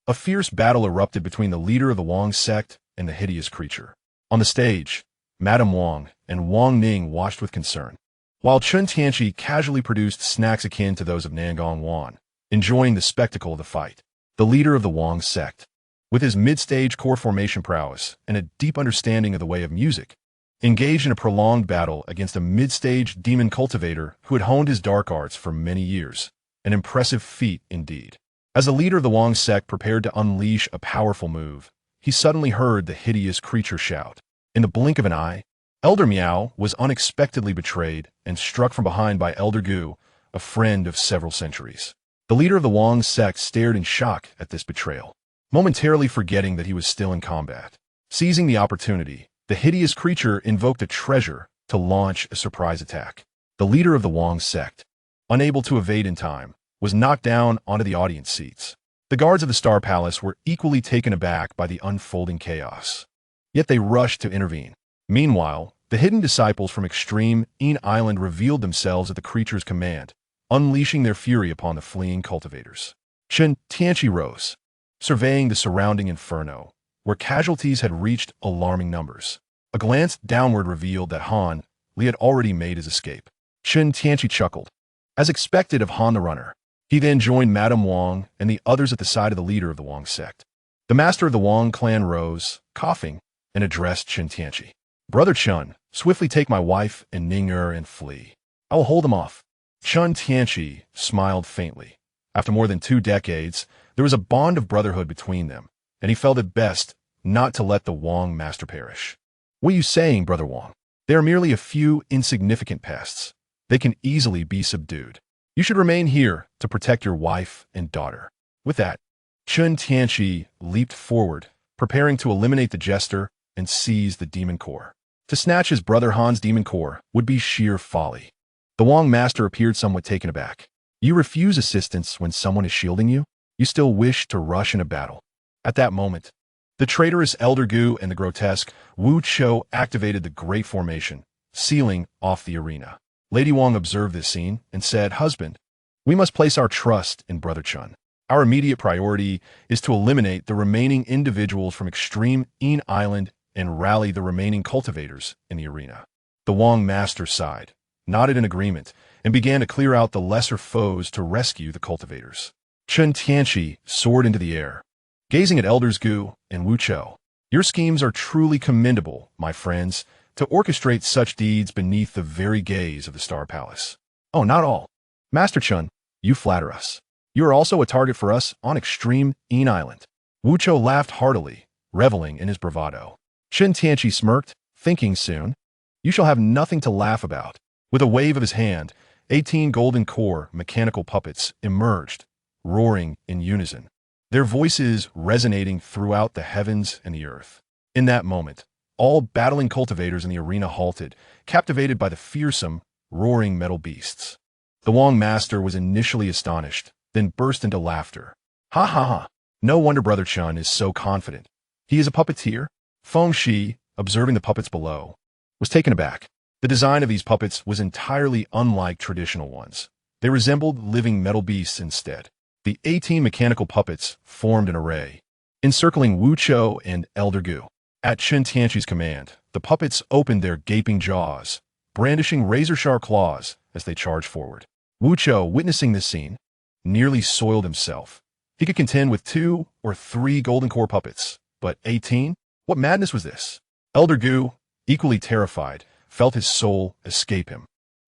a fierce battle erupted between the leader of the Wang sect and the hideous creature. On the stage, Madame Wang and Wang Ning watched with concern, while Chen Tianqi casually produced snacks akin to those of Nangong Wan, enjoying the spectacle of the fight. The leader of the Wang sect, with his mid-stage core formation prowess and a deep understanding of the way of music, engaged in a prolonged battle against a mid-stage demon cultivator who had honed his dark arts for many years. An impressive feat indeed. As the leader of the Wang sect prepared to unleash a powerful move, he suddenly heard the hideous creature shout. In the blink of an eye, Elder Miao was unexpectedly betrayed and struck from behind by Elder Gu, a friend of several centuries. The leader of the Wang sect stared in shock at this betrayal, momentarily forgetting that he was still in combat. Seizing the opportunity, the hideous creature invoked a treasure to launch a surprise attack. The leader of the Wang sect, unable to evade in time, was knocked down onto the audience seats. The guards of the Star Palace were equally taken aback by the unfolding chaos. Yet they rushed to intervene. Meanwhile, the hidden disciples from extreme Yin Island revealed themselves at the creature's command, unleashing their fury upon the fleeing cultivators. Chen Tianqi rose, surveying the surrounding inferno, where casualties had reached alarming numbers. A glance downward revealed that Han Li had already made his escape. Chen Tianqi chuckled. As expected of Han the runner, he then joined Madame Wang and the others at the side of the leader of the Wang sect. The master of the Wang clan rose, coughing, and addressed Chen Tianqi. Brother Chen, swiftly take my wife and Ning and flee. I will hold them off. Chen Tianqi smiled faintly. After more than 2 decades, there was a bond of brotherhood between them, and he felt it best not to let the Wang master perish. What are you saying, Brother Wang? They are merely a few insignificant pests. They can easily be subdued. You should remain here to protect your wife and daughter. With that, Chen Tianqi leaped forward, preparing to eliminate the jester and seize the demon core. To snatch his brother Han's demon core would be sheer folly. The Wang master appeared somewhat taken aback. You refuse assistance when someone is shielding you? You still wish to rush in a battle? At that moment, the traitorous Elder Gu and the grotesque Wu Chou activated the Great Formation, sealing off the arena. Lady Wang observed this scene and said, Husband, we must place our trust in Brother Chen. Our immediate priority is to eliminate the remaining individuals from extreme Yin Island and rally the remaining cultivators in the arena. The Wang master sighed, nodded in agreement, and began to clear out the lesser foes to rescue the cultivators. Chen Tianqi soared into the air, gazing at Elders Gu and Wu Chou. Your schemes are truly commendable, my friends, to orchestrate such deeds beneath the very gaze of the Star Palace. Oh, not all. Master Chen, you flatter us. You are also a target for us on extreme Yin Island. Wu Chou laughed heartily, reveling in his bravado. Chen Tianqi smirked, thinking soon, you shall have nothing to laugh about. With a wave of his hand, 18 golden core mechanical puppets emerged, roaring in unison, their voices resonating throughout the heavens and the earth. In that moment, all battling cultivators in the arena halted, captivated by the fearsome, roaring metal beasts. The Wang master was initially astonished, then burst into laughter. Ha ha ha. No wonder Brother Chen is so confident. He is a puppeteer? Feng Shi, observing the puppets below, was taken aback. The design of these puppets was entirely unlike traditional ones. They resembled living metal beasts instead. The 18 mechanical puppets formed an array, encircling Wu Chou and Elder Gu. At Chen Tianqi's command, the puppets opened their gaping jaws, brandishing razor-sharp claws as they charged forward. Wu Chou, witnessing this scene, nearly soiled himself. He could contend with 2 or 3 golden core puppets, but 18? What madness was this? Elder Gu, equally terrified, felt his soul escape him.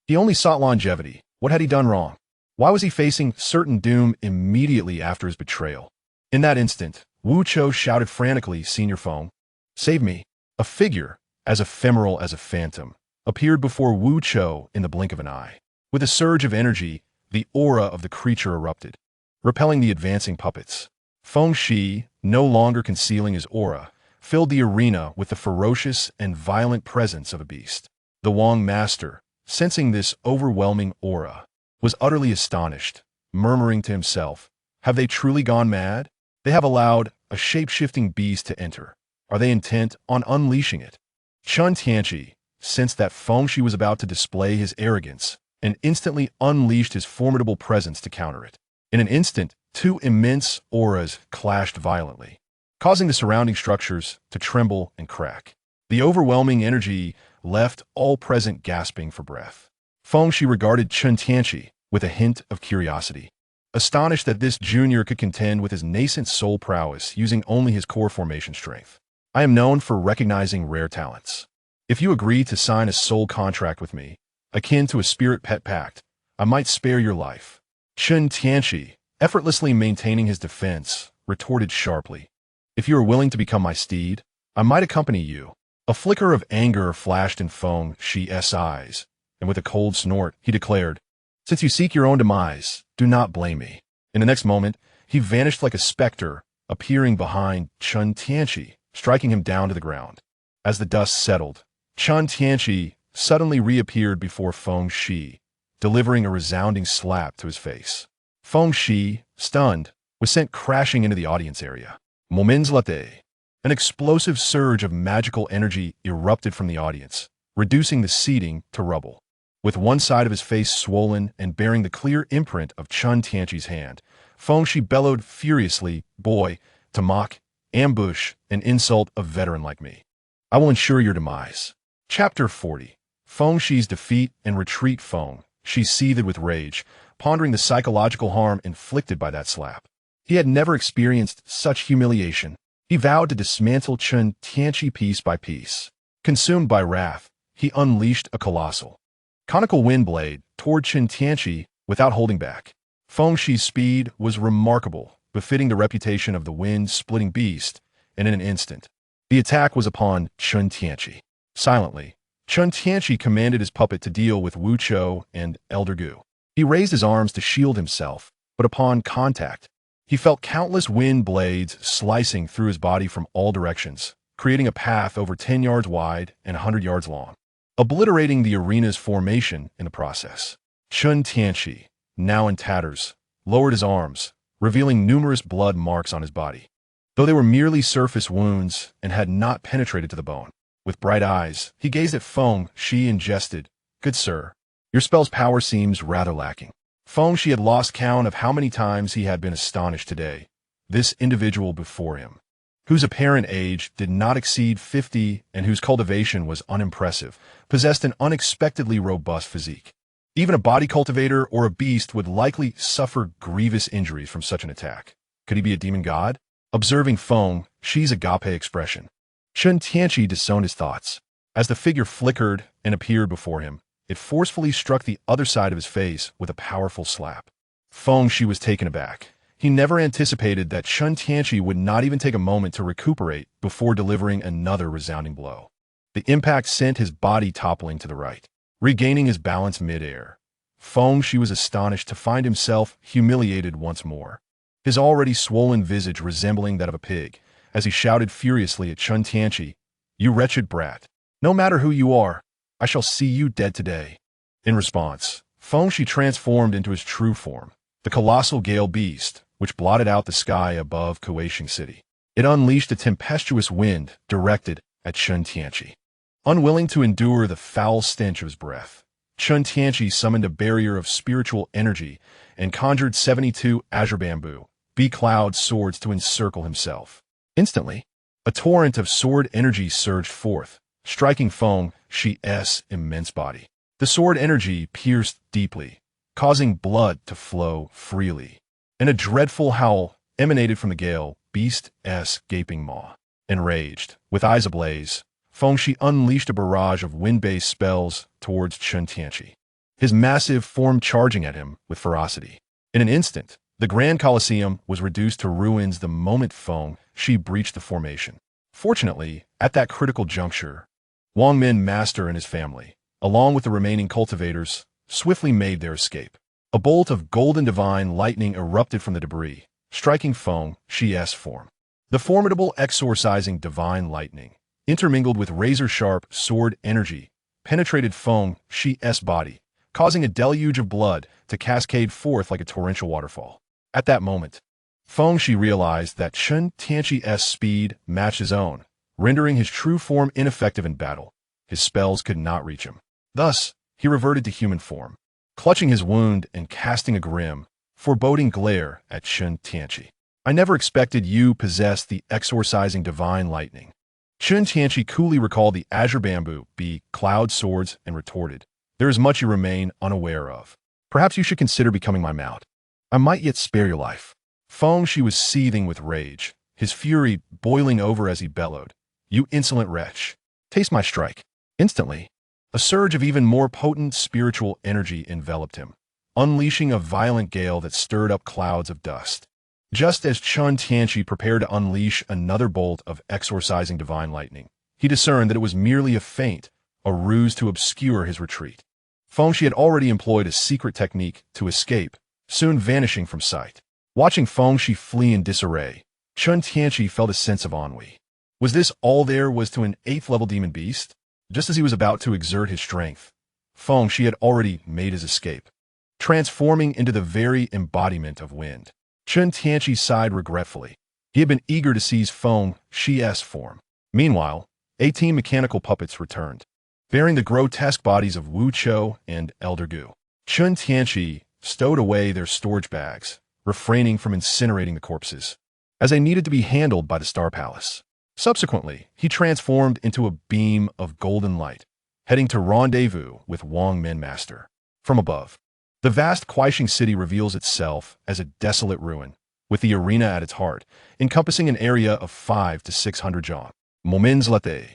He only sought longevity. What had he done wrong? Why was he facing certain doom immediately after his betrayal? In that instant, Wu Chou shouted frantically, "Senior Feng, save me!" A figure, as ephemeral as a phantom, appeared before Wu Chou in the blink of an eye. With a surge of energy, the aura of the creature erupted, repelling the advancing puppets. Feng Shi, no longer concealing his aura, filled the arena with the ferocious and violent presence of a beast. The Wang master, sensing this overwhelming aura, was utterly astonished, murmuring to himself, "Have they truly gone mad? They have allowed a shape-shifting beast to enter. Are they intent on unleashing it?" Chen Tianqi sensed that Feng Shi was about to display his arrogance and instantly unleashed his formidable presence to counter it. In an instant, 2 immense auras clashed violently, causing the surrounding structures to tremble and crack. The overwhelming energy left all present gasping for breath. Feng Shi regarded Chen Tianqi with a hint of curiosity, astonished that this junior could contend with his nascent soul prowess using only his core formation strength. "I am known for recognizing rare talents. If you agree to sign a soul contract with me, akin to a spirit pet pact, I might spare your life." Chen Tianqi, effortlessly maintaining his defense, retorted sharply, "If you are willing to become my steed, I might accompany you." A flicker of anger flashed in Feng Shi's eyes, and with a cold snort, he declared, "Since you seek your own demise, do not blame me." In the next moment, he vanished like a specter, appearing behind Chen Tianqi, striking him down to the ground. As the dust settled, Chen Tianqi suddenly reappeared before Feng Shi, delivering a resounding slap to his face. Feng Shi, stunned, was sent crashing into the audience area. Moments later, an explosive surge of magical energy erupted from the audience, reducing the seating to rubble. With one side of his face swollen and bearing the clear imprint of Chen Tianqi's hand, Feng Shi bellowed furiously, "Boy, to mock, ambush, and insult a veteran like me. I will ensure your demise." Chapter 40. Feng Shi's defeat and retreat. Feng Shi seethed with rage, pondering the psychological harm inflicted by that slap. He had never experienced such humiliation. He vowed to dismantle Chen Tianqi piece by piece. Consumed by wrath, he unleashed a colossal, conical wind blade toward Chen Tianqi without holding back. Feng Shi's speed was remarkable, befitting the reputation of the wind-splitting beast, and in an instant, the attack was upon Chen Tianqi. Silently, Chen Tianqi commanded his puppet to deal with Wu Chou and Elder Gu. He raised his arms to shield himself, but upon contact, he felt countless wind blades slicing through his body from all directions, creating a path over 10 yards wide and 100 yards long, obliterating the arena's formation in the process. Chen Tianqi, now in tatters, lowered his arms, revealing numerous blood marks on his body, though they were merely surface wounds and had not penetrated to the bone. With bright eyes, he gazed at Feng Shi and jested, "Good sir, your spell's power seems rather lacking." Feng Shi had lost count of how many times he had been astonished today. This individual before him, whose apparent age did not exceed 50 and whose cultivation was unimpressive, possessed an unexpectedly robust physique. Even a body cultivator or a beast would likely suffer grievous injuries from such an attack. Could he be a demon god? Observing Feng Shi's agape expression, Chen Tianqi disowned his thoughts. As the figure flickered and appeared before him, it forcefully struck the other side of his face with a powerful slap. Feng Shi was taken aback. He never anticipated that Chen Tianqi would not even take a moment to recuperate before delivering another resounding blow. The impact sent his body toppling to the right. Regaining his balance mid-air, Feng Shi was astonished to find himself humiliated once more, his already swollen visage resembling that of a pig, as he shouted furiously at Chen Tianqi, "You wretched brat! No matter who you are, I shall see you dead today." In response, Feng Shi transformed into his true form, the colossal gale beast, which blotted out the sky above Kueishing City. It unleashed a tempestuous wind directed at Chen Tianqi. Unwilling to endure the foul stench of his breath, Chen Tianqi summoned a barrier of spiritual energy and conjured 72 azure bamboo, cloud swords to encircle himself. Instantly, a torrent of sword energy surged forth, striking Feng Shi's immense body. The sword energy pierced deeply, causing blood to flow freely, and a dreadful howl emanated from the gale beast's gaping maw. Enraged, with eyes ablaze, Feng Shi unleashed a barrage of wind-based spells towards Chen Tianqi, his massive form charging at him with ferocity. In an instant, the Grand Colosseum was reduced to ruins the moment Feng Shi breached the formation. Fortunately, at that critical juncture, Wang Min Master and his family, along with the remaining cultivators, swiftly made their escape. A bolt of golden divine lightning erupted from the debris, striking Feng Shi's form. The formidable exorcising divine lightning, intermingled with razor-sharp sword energy, penetrated Feng Shi's body, causing a deluge of blood to cascade forth like a torrential waterfall. At that moment, Feng Shi realized that Chen Tianqi's speed matched his own, rendering his true form ineffective in battle. His spells could not reach him. Thus, he reverted to human form, clutching his wound and casting a grim, foreboding glare at Chen Tianqi. I never expected you possessed the exorcising divine lightning. Chen Tianqi coolly recalled the azure bamboo, cloud swords, and retorted, there is much you remain unaware of. Perhaps you should consider becoming my mount. I might yet spare your life. Feng Shi was seething with rage, his fury boiling over as he bellowed, you insolent wretch, taste my strike. Instantly, a surge of even more potent spiritual energy enveloped him, unleashing a violent gale that stirred up clouds of dust. Just as Chen Tianqi prepared to unleash another bolt of exorcising divine lightning, he discerned that it was merely a feint, a ruse to obscure his retreat. Feng Shi had already employed a secret technique to escape, soon vanishing from sight. Watching Feng Shi flee in disarray, Chen Tianqi felt a sense of ennui. Was this all there was to an 8th-level demon beast? Just as he was about to exert his strength, Feng Shi had already made his escape, transforming into the very embodiment of wind. Chen Tianqi sighed regretfully. He had been eager to seize Feng Shi's form. Meanwhile, 18 mechanical puppets returned, bearing the grotesque bodies of Wu Chou and Elder Gu. Chen Tianqi stowed away their storage bags, refraining from incinerating the corpses, as they needed to be handled by the Star Palace. Subsequently, he transformed into a beam of golden light, heading to rendezvous with Wang Min Master. From above, the vast Kueishing City reveals itself as a desolate ruin, with the arena at its heart, encompassing an area of 500 to 600 zhang. Moments later,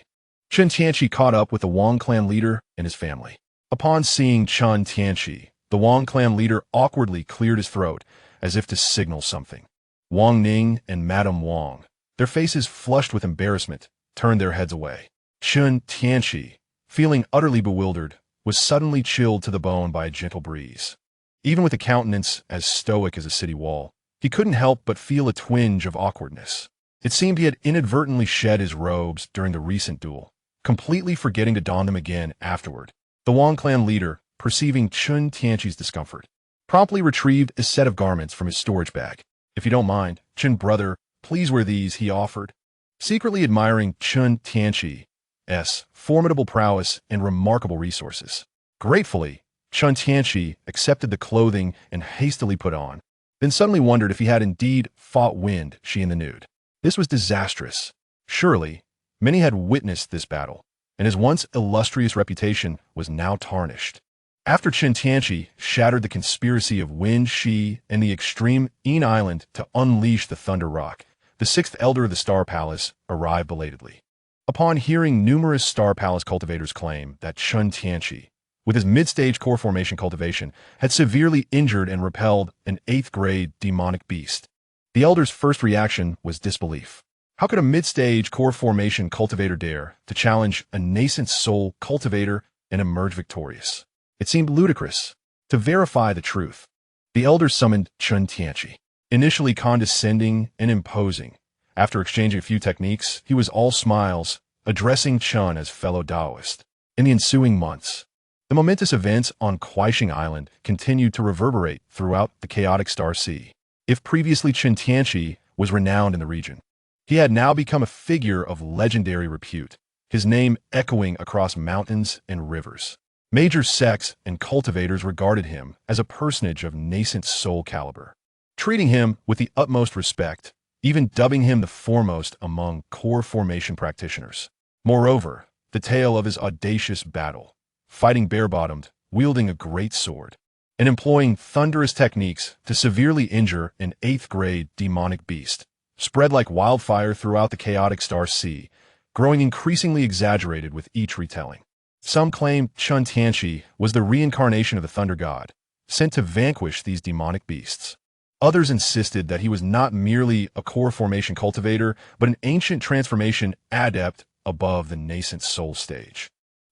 Chen Tianqi caught up with the Wang clan leader and his family. Upon seeing Chen Tianqi, the Wang clan leader awkwardly cleared his throat as if to signal something. Wang Ning and Madame Wang, their faces flushed with embarrassment, turned their heads away. Chen Tianqi, feeling utterly bewildered, was suddenly chilled to the bone by a gentle breeze. Even with a countenance as stoic as a city wall, he couldn't help but feel a twinge of awkwardness. It seemed he had inadvertently shed his robes during the recent duel, completely forgetting to don them again afterward. The Wang clan leader, perceiving Chen Tianqi's discomfort, promptly retrieved a set of garments from his storage bag. If you don't mind, Chen brother, please wear these, he offered, secretly admiring Chen Tianqi's formidable prowess and remarkable resources. Gratefully, Chen Tianqi accepted the clothing and hastily put on, then suddenly wondered if he had indeed fought Wind Shi in the nude. This was disastrous. Surely, many had witnessed this battle, and his once illustrious reputation was now tarnished. After Chen Tianqi shattered the conspiracy of Wind Shi and the extreme Yin Island to unleash the Thunder Rock, the 6th Elder of the Star Palace arrived belatedly. Upon hearing numerous Star Palace cultivators claim that Chen Tianqi, with his mid-stage core formation cultivation, had severely injured and repelled an 8th-grade demonic beast, the Elder's first reaction was disbelief. How could a mid-stage core formation cultivator dare to challenge a nascent soul cultivator and emerge victorious? It seemed ludicrous. To verify the truth, the Elder summoned Chen Tianqi. Initially condescending and imposing, after exchanging a few techniques, he was all smiles, addressing Chen as fellow Taoist. In the ensuing months, The momentous events on Kuaishing Island continued to reverberate throughout the chaotic Star Sea. If previously Chen Tianqi was renowned in the region, he had now become a figure of legendary repute, his name echoing across mountains and rivers. Major sects and cultivators regarded him as a personage of nascent soul caliber, treating him with the utmost respect, even dubbing him the foremost among core formation practitioners. Moreover, the tale of his audacious battle, fighting bare-bottomed, wielding a great sword, and employing thunderous techniques to severely injure an 8th-grade demonic beast, spread like wildfire throughout the chaotic Star Sea, growing increasingly exaggerated with each retelling. Some claim Chen Tianqi was the reincarnation of the Thunder God, sent to vanquish these demonic beasts. Others insisted that he was not merely a core formation cultivator, but an ancient transformation adept above the nascent soul stage,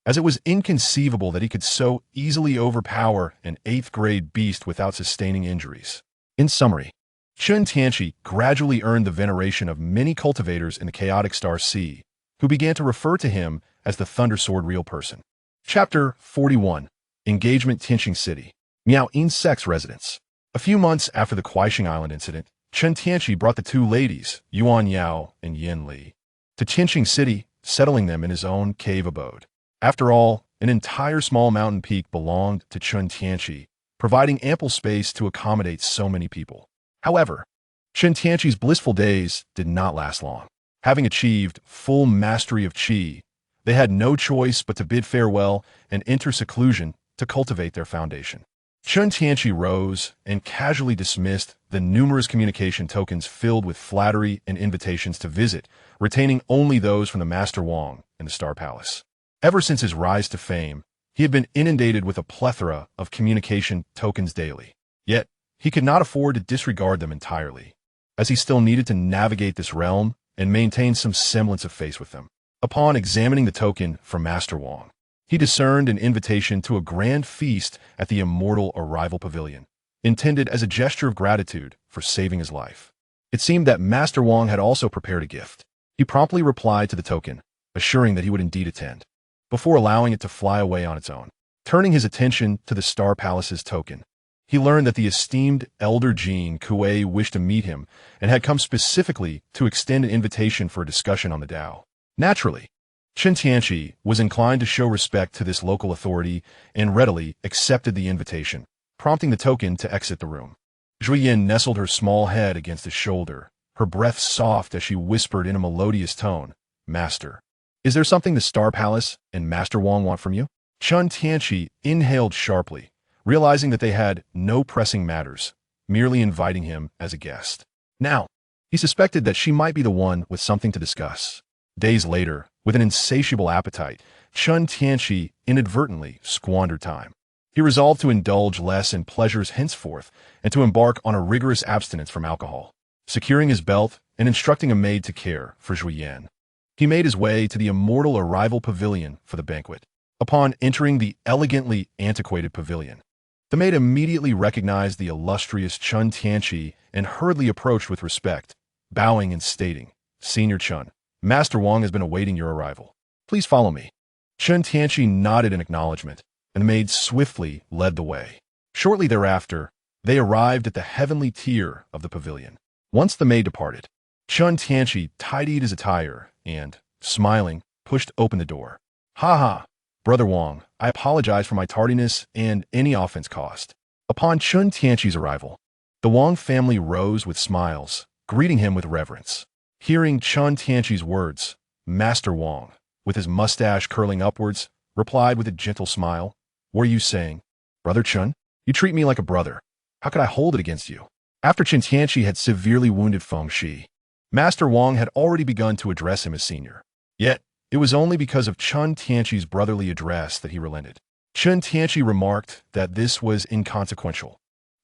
as it was inconceivable that he could so easily overpower an 8th-grade beast without sustaining injuries. In summary, Chen Tianqi gradually earned the veneration of many cultivators in the chaotic Star Sea, who began to refer to him as the Thunder Sword Real Person. Chapter 41. Engagement Tianqing City. Miao Yin's sect's residence. A few months after the Kuaishing Island incident, Chen Tianqi brought the two ladies, Yuan Yao and Yin Li, to Tianqing City, settling them in his own cave abode. After all, an entire small mountain peak belonged to Chen Tianqi, providing ample space to accommodate so many people. However, Chen Tianqi's blissful days did not last long. Having achieved full mastery of qi, they had no choice but to bid farewell and enter seclusion to cultivate their foundation. Chen Tianqi rose and casually dismissed the numerous communication tokens filled with flattery and invitations to visit, retaining only those from the Master Wang and the Star Palace. Ever since his rise to fame, he had been inundated with a plethora of communication tokens daily. Yet, he could not afford to disregard them entirely, as he still needed to navigate this realm and maintain some semblance of face with them. Upon examining the token from Master Wang, he discerned an invitation to a grand feast at the Immortal Arrival Pavilion, intended as a gesture of gratitude for saving his life. It seemed that Master Wang had also prepared a gift. He promptly replied to the token, assuring that he would indeed attend, before allowing it to fly away on its own. Turning his attention to the Star Palace's token, he learned that the esteemed Elder Jean Kuei wished to meet him and had come specifically to extend an invitation for a discussion on the Tao. Naturally, Chen Tianqi was inclined to show respect to this local authority and readily accepted the invitation, prompting the token to exit the room. Zhui Yin nestled her small head against his shoulder, her breath soft as she whispered in a melodious tone, "Master, is there something the Star Palace and Master Wang want from you?" Chen Tianqi inhaled sharply, realizing that they had no pressing matters, merely inviting him as a guest. Now, he suspected that she might be the one with something to discuss. Days later, with an insatiable appetite, Chen Tianqi inadvertently squandered time. He resolved to indulge less in pleasures henceforth and to embark on a rigorous abstinence from alcohol. Securing his belt and instructing a maid to care for Zhui Yan, he made his way to the Immortal Arrival Pavilion for the banquet. Upon entering the elegantly antiquated pavilion, the maid immediately recognized the illustrious Chen Tianqi and hurriedly approached with respect, bowing and stating, "Senior Chen, Master Wang has been awaiting your arrival. Please follow me." Chen Tianqi nodded in acknowledgement, and the maid swiftly led the way. Shortly thereafter, they arrived at the heavenly tier of the pavilion. Once the maid departed, Chen Tianqi tidied his attire and, smiling, pushed open the door. "Ha ha, Brother Wang, I apologize for my tardiness and any offense caused." Upon Chen Tianqi's arrival, the Wang family rose with smiles, greeting him with reverence. Hearing Chen Tianqi's words, Master Wang, with his mustache curling upwards, replied with a gentle smile, "Were you saying, Brother Chen? You treat me like a brother. How could I hold it against you?" After Chen Tianqi had severely wounded Feng Shi, Master Wang had already begun to address him as senior. Yet, it was only because of Chen Tianqi's brotherly address that he relented. Chen Tianqi remarked that this was inconsequential,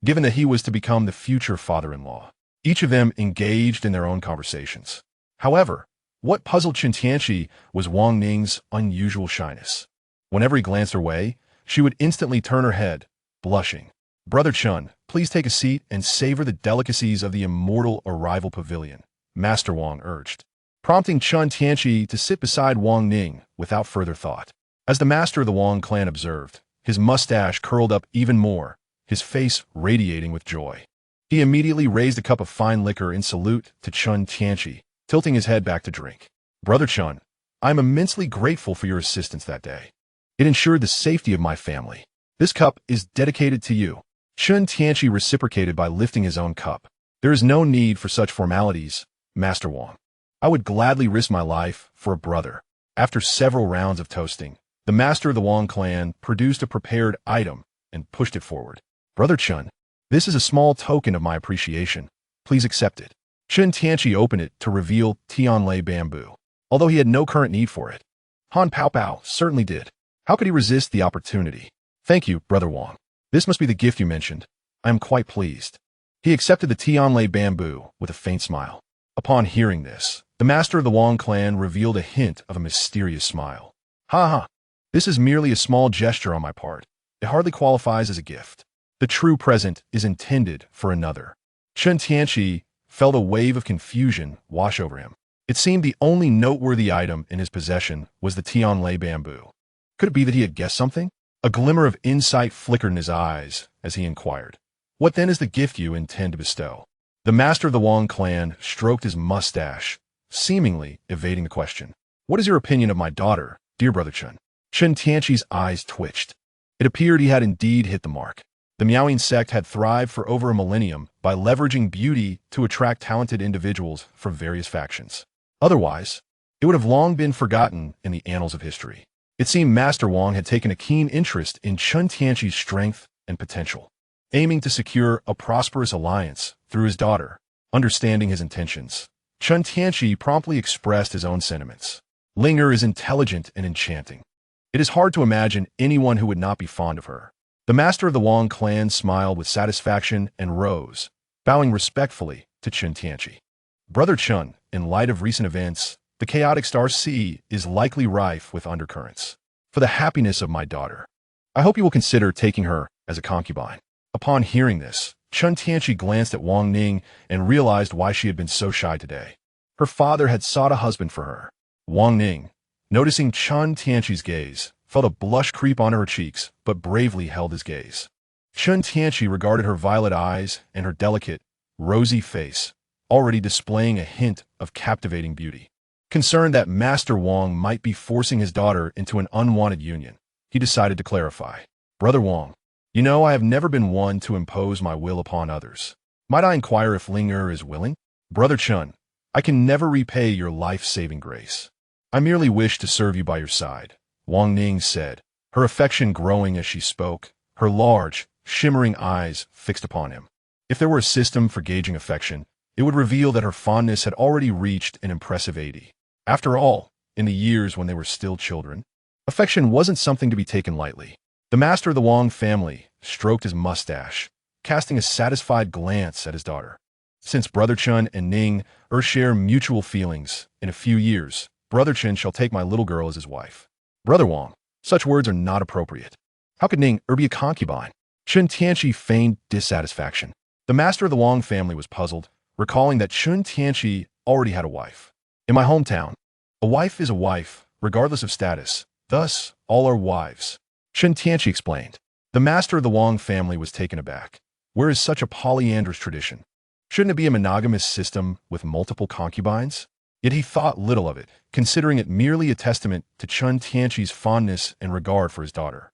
given that he was to become the future father-in-law. Each of them engaged in their own conversations. However, what puzzled Chen Tianqi was Wang Ning's unusual shyness. Whenever he glanced her way, she would instantly turn her head, blushing. "Brother Chen, please take a seat and savor the delicacies of the Immortal Arrival Pavilion," Master Wang urged, prompting Chen Tianqi to sit beside Wang Ning without further thought. As the master of the Wang clan observed, his mustache curled up even more, his face radiating with joy. He immediately raised a cup of fine liquor in salute to Chen Tianqi, tilting his head back to drink. Brother Chen, I am immensely grateful for your assistance that day. It ensured the safety of my family. This cup is dedicated to you. Chen Tianqi reciprocated by lifting his own cup. There is no need for such formalities, Master Wang. I would gladly risk my life for a brother. After several rounds of toasting, the master of the Wang clan produced a prepared item and pushed it forward. Brother Chen, this is a small token of my appreciation. Please accept it. Chen Tianqi opened it to reveal Tianlei bamboo. Although he had no current need for it, Han Pao Pao certainly did. How could he resist the opportunity? Thank you, Brother Wang. This must be the gift you mentioned. I am quite pleased. He accepted the Tianlei bamboo with a faint smile. Upon hearing this, the master of the Wang clan revealed a hint of a mysterious smile. Ha ha. This is merely a small gesture on my part. It hardly qualifies as a gift. The true present is intended for another. Chen Tianqi felt a wave of confusion wash over him. It seemed the only noteworthy item in his possession was the Tianlei bamboo. Could it be that he had guessed something? A glimmer of insight flickered in his eyes as he inquired, "What then is the gift you intend to bestow?" The master of the Wang clan stroked his mustache, seemingly evading the question. "What is your opinion of my daughter, dear Brother Chen?" Chen Tianqi's eyes twitched. It appeared he had indeed hit the mark. The Miaoing sect had thrived for over a millennium by leveraging beauty to attract talented individuals from various factions. Otherwise, it would have long been forgotten in the annals of history. It seemed Master Wang had taken a keen interest in Chen Tianqi's strength and potential, aiming to secure a prosperous alliance through his daughter. Understanding his intentions, Chen Tianqi promptly expressed his own sentiments. Linger is intelligent and enchanting. It is hard to imagine anyone who would not be fond of her. The master of the Wang clan smiled with satisfaction and rose, bowing respectfully to Chen Tianqi. Brother Chen, in light of recent events, the chaotic star sea is likely rife with undercurrents. For the happiness of my daughter, I hope you will consider taking her as a concubine. Upon hearing this, Chen Tianqi glanced at Wang Ning and realized why she had been so shy today. Her father had sought a husband for her. Wang Ning, noticing Chen Tianqi's gaze, felt a blush creep onto her cheeks, but bravely held his gaze. Chen Tianqi regarded her violet eyes and her delicate, rosy face, already displaying a hint of captivating beauty. Concerned that Master Wang might be forcing his daughter into an unwanted union, he decided to clarify. Brother Wang, you know I have never been one to impose my will upon others. Might I inquire if Linger is willing? Brother Chen, I can never repay your life-saving grace. I merely wish to serve you by your side, Wang Ning said, her affection growing as she spoke, her large, shimmering eyes fixed upon him. If there were a system for gauging affection, it would reveal that her fondness had already reached an impressive 80. After all, in the years when they were still children, affection wasn't something to be taken lightly. The master of the Wang family stroked his mustache, casting a satisfied glance at his daughter. Since Brother Chen and Ning share mutual feelings, in a few years, Brother Chen shall take my little girl as his wife. Brother Wang, such words are not appropriate. How could Ning be a concubine? Chen Tianqi feigned dissatisfaction. The master of the Wang family was puzzled, recalling that Chen Tianqi already had a wife. In my hometown, a wife is a wife, regardless of status. Thus, all are wives. Chen Tianqi explained. The master of the Wang family was taken aback. Where is such a polyandrous tradition? Shouldn't it be a monogamous system with multiple concubines? Yet he thought little of it, considering it merely a testament to Chen Tianqi's fondness and regard for his daughter.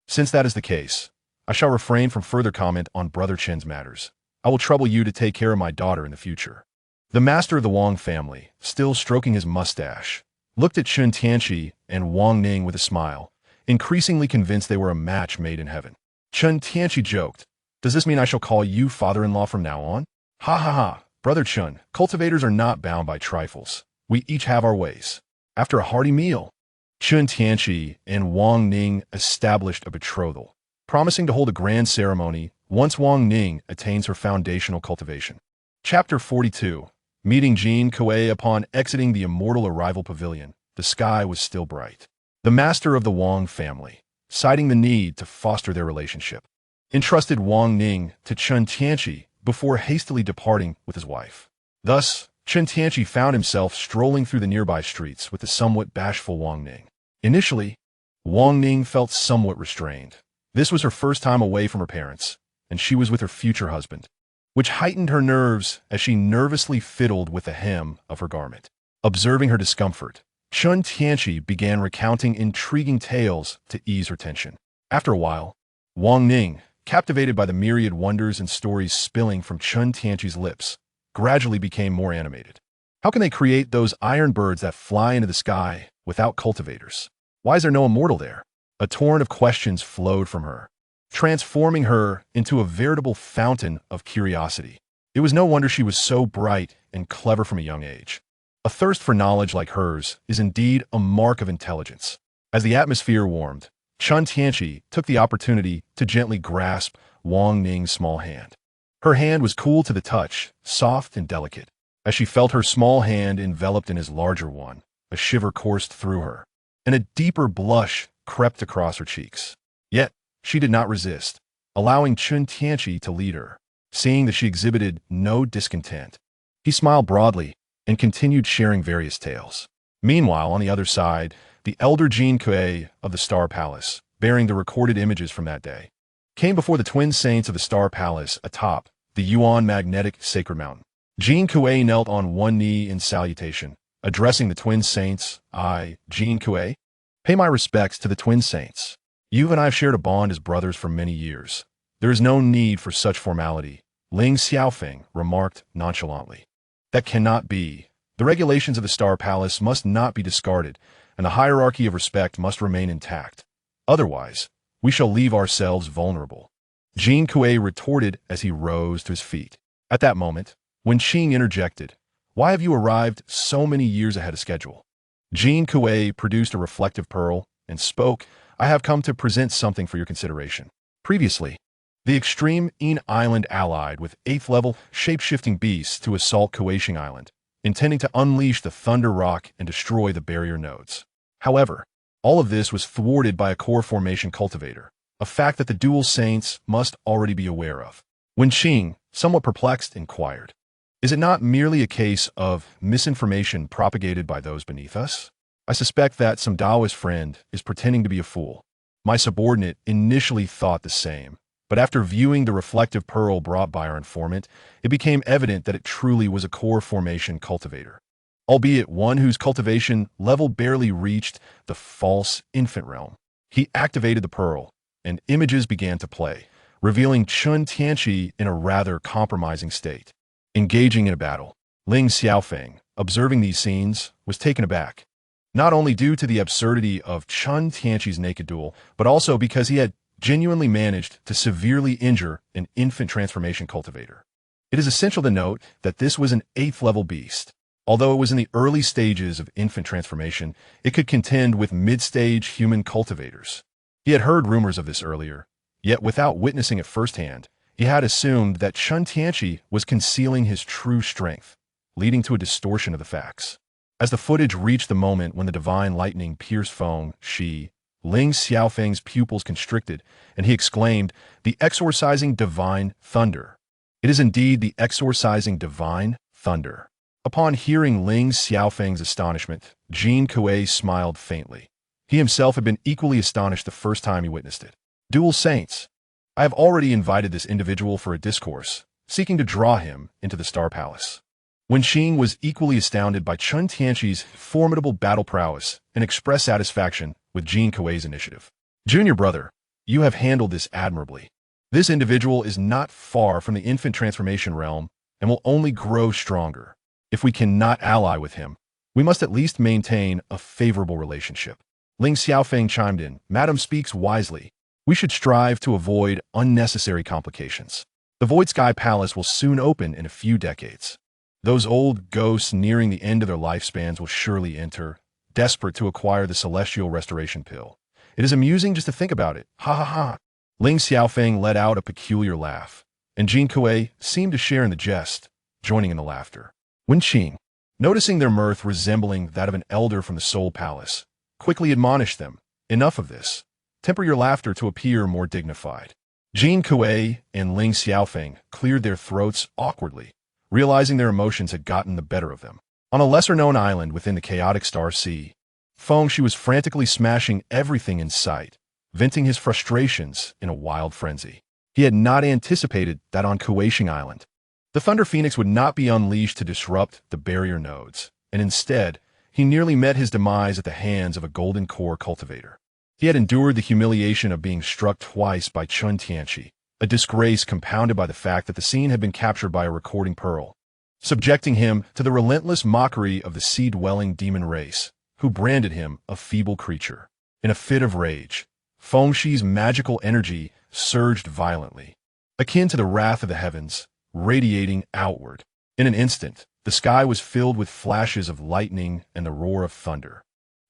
Since that is the case, I shall refrain from further comment on Brother Chen's matters. I will trouble you to take care of my daughter in the future. The master of the Wang family, still stroking his mustache, looked at Chen Tianqi and Wang Ning with a smile, increasingly convinced they were a match made in heaven. Chen Tianqi joked, "Does this mean I shall call you father-in-law from now on?" Ha ha ha, Brother Chen, cultivators are not bound by trifles. We each have our ways. After a hearty meal, Chen Tianqi and Wang Ning established a betrothal, promising to hold a grand ceremony once Wang Ning attains her foundational cultivation. Chapter 42. Meeting Jean Kuei. Upon exiting the Immortal Arrival Pavilion, the sky was still bright. The master of the Wang family, citing the need to foster their relationship, entrusted Wang Ning to Chen Tianqi before hastily departing with his wife. Thus, Chen Tianqi found himself strolling through the nearby streets with the somewhat bashful Wang Ning. Initially, Wang Ning felt somewhat restrained. This was her first time away from her parents, and she was with her future husband, which heightened her nerves as she nervously fiddled with the hem of her garment. Observing her discomfort, Chen Tianqi began recounting intriguing tales to ease her tension. After a while, Wang Ning, captivated by the myriad wonders and stories spilling from Chen Tianqi's lips, gradually became more animated. How can they create those iron birds that fly into the sky without cultivators? Why is there no immortal there? A torrent of questions flowed from her, transforming her into a veritable fountain of curiosity. It was no wonder she was so bright and clever from a young age. A thirst for knowledge like hers is indeed a mark of intelligence. As the atmosphere warmed, Chen Tianqi took the opportunity to gently grasp Wang Ning's small hand. Her hand was cool to the touch, soft and delicate. As she felt her small hand enveloped in his larger one, a shiver coursed through her, and a deeper blush crept across her cheeks. Yet, she did not resist, allowing Chen Tianqi to lead her. Seeing that she exhibited no discontent, he smiled broadly and continued sharing various tales. Meanwhile, on the other side, the elder Jin Kui of the Star Palace, bearing the recorded images from that day, came before the twin saints of the Star Palace atop the Yuan magnetic sacred mountain. Jin Kui knelt on one knee in salutation, addressing the twin saints. I, Jin Kui, pay my respects to the twin saints. You and I have shared a bond as brothers for many years. There is no need for such formality, Ling Xiaofeng remarked nonchalantly. That cannot be. The regulations of the Star Palace must not be discarded, and the hierarchy of respect must remain intact. Otherwise, we shall leave ourselves vulnerable. Jin Kui retorted as he rose to his feet. At that moment, Wen Qing interjected, "Why have you arrived so many years ahead of schedule?" Jin Kui produced a reflective pearl and spoke, "I have come to present something for your consideration." Previously, the extreme Yin Island allied with 8th-level shape-shifting beasts to assault Kuaishing Island, intending to unleash the Thunder Rock and destroy the barrier nodes. However, all of this was thwarted by a core formation cultivator, a fact that the dual saints must already be aware of. Wen Qing, somewhat perplexed, inquired, "Is it not merely a case of misinformation propagated by those beneath us? I suspect that some Taoist friend is pretending to be a fool." My subordinate initially thought the same, but after viewing the reflective pearl brought by our informant, it became evident that it truly was a core formation cultivator, albeit one whose cultivation level barely reached the false infant realm. He activated the pearl, and images began to play, revealing Chen Tianqi in a rather compromising state, engaging in a battle. Ling Xiaofeng, observing these scenes, was taken aback, not only due to the absurdity of Chen Tianqi's naked duel, but also because he had genuinely managed to severely injure an infant transformation cultivator. It is essential to note that this was an 8th-level beast. Although it was in the early stages of infant transformation, it could contend with mid-stage human cultivators. He had heard rumors of this earlier, yet without witnessing it firsthand, he had assumed that Chen Tianqi was concealing his true strength, leading to a distortion of the facts. As the footage reached the moment when the divine lightning pierced Feng Shi, Ling Xiaofeng's pupils constricted, and he exclaimed, "The exorcising divine thunder." It is indeed the exorcising divine thunder. Upon hearing Ling Xiaofeng's astonishment, Jin Kui smiled faintly. He himself had been equally astonished the first time he witnessed it. Dual saints. I have already invited this individual for a discourse, seeking to draw him into the Star Palace. Wen Qing was equally astounded by Chen Tianqi's formidable battle prowess and expressed satisfaction with Jin Kui's initiative. "Junior brother, you have handled this admirably. This individual is not far from the infant transformation realm and will only grow stronger. If we cannot ally with him, we must at least maintain a favorable relationship." Ling Xiaofeng chimed in, "Madam speaks wisely. We should strive to avoid unnecessary complications. The Void Sky Palace will soon open in a few decades. Those old ghosts nearing the end of their lifespans will surely enter, desperate to acquire the celestial restoration pill. It is amusing just to think about it. Ha ha ha." Ling Xiaofeng let out a peculiar laugh, and Jin Kui seemed to share in the jest, joining in the laughter. Wen Qing, noticing their mirth resembling that of an elder from the Soul Palace, quickly admonished them, "Enough of this. Temper your laughter to appear more dignified." Jin Kui and Ling Xiaofeng cleared their throats awkwardly, realizing their emotions had gotten the better of them. On a lesser-known island within the chaotic Star Sea, Feng Shi was frantically smashing everything in sight, venting his frustrations in a wild frenzy. He had not anticipated that on Kuwait Island, the Thunder Phoenix would not be unleashed to disrupt the barrier nodes, and instead, he nearly met his demise at the hands of a golden core cultivator. He had endured the humiliation of being struck twice by Chen Tianqi, a disgrace compounded by the fact that the scene had been captured by a recording pearl, subjecting him to the relentless mockery of the sea-dwelling demon race, who branded him a feeble creature. In a fit of rage, Fengshi's magical energy surged violently, akin to the wrath of the heavens, radiating outward. In an instant, the sky was filled with flashes of lightning and the roar of thunder,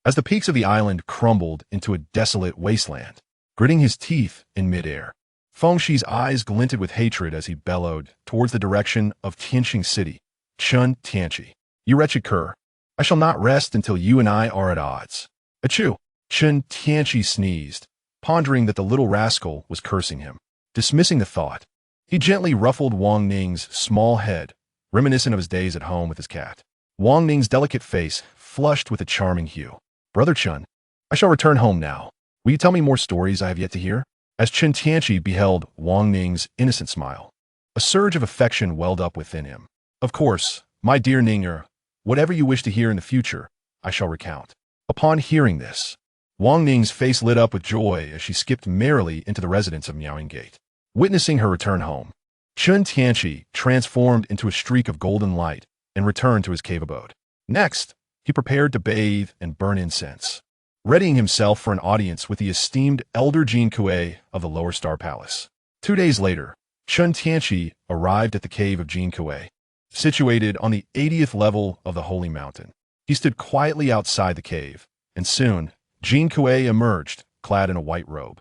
as the peaks of the island crumbled into a desolate wasteland. Gritting his teeth in midair, Fengshi's eyes glinted with hatred as he bellowed towards the direction of Tianqi City. Chen Tianqi, you wretched cur, I shall not rest until you and I are at odds. Achoo! Chen Tianqi sneezed, pondering that the little rascal was cursing him. Dismissing the thought, he gently ruffled Wang Ning's small head, reminiscent of his days at home with his cat. Wang Ning's delicate face flushed with a charming hue. Brother Chen, I shall return home now. Will you tell me more stories I have yet to hear? As Chen Tianqi beheld Wang Ning's innocent smile, a surge of affection welled up within him. Of course, my dear Ninger, whatever you wish to hear in the future, I shall recount. Upon hearing this, Wang Ning's face lit up with joy as she skipped merrily into the residence of Miaoying Gate. Witnessing her return home, Chen Tianqi transformed into a streak of golden light and returned to his cave abode. Next, he prepared to bathe and burn incense, readying himself for an audience with the esteemed Elder Jin Kuei of the Lower Star Palace. 2 days later, Chen Tianqi arrived at the cave of Jin Kuei, situated on the 80th level of the Holy Mountain. He stood quietly outside the cave, and soon, Jin Kuei emerged, clad in a white robe,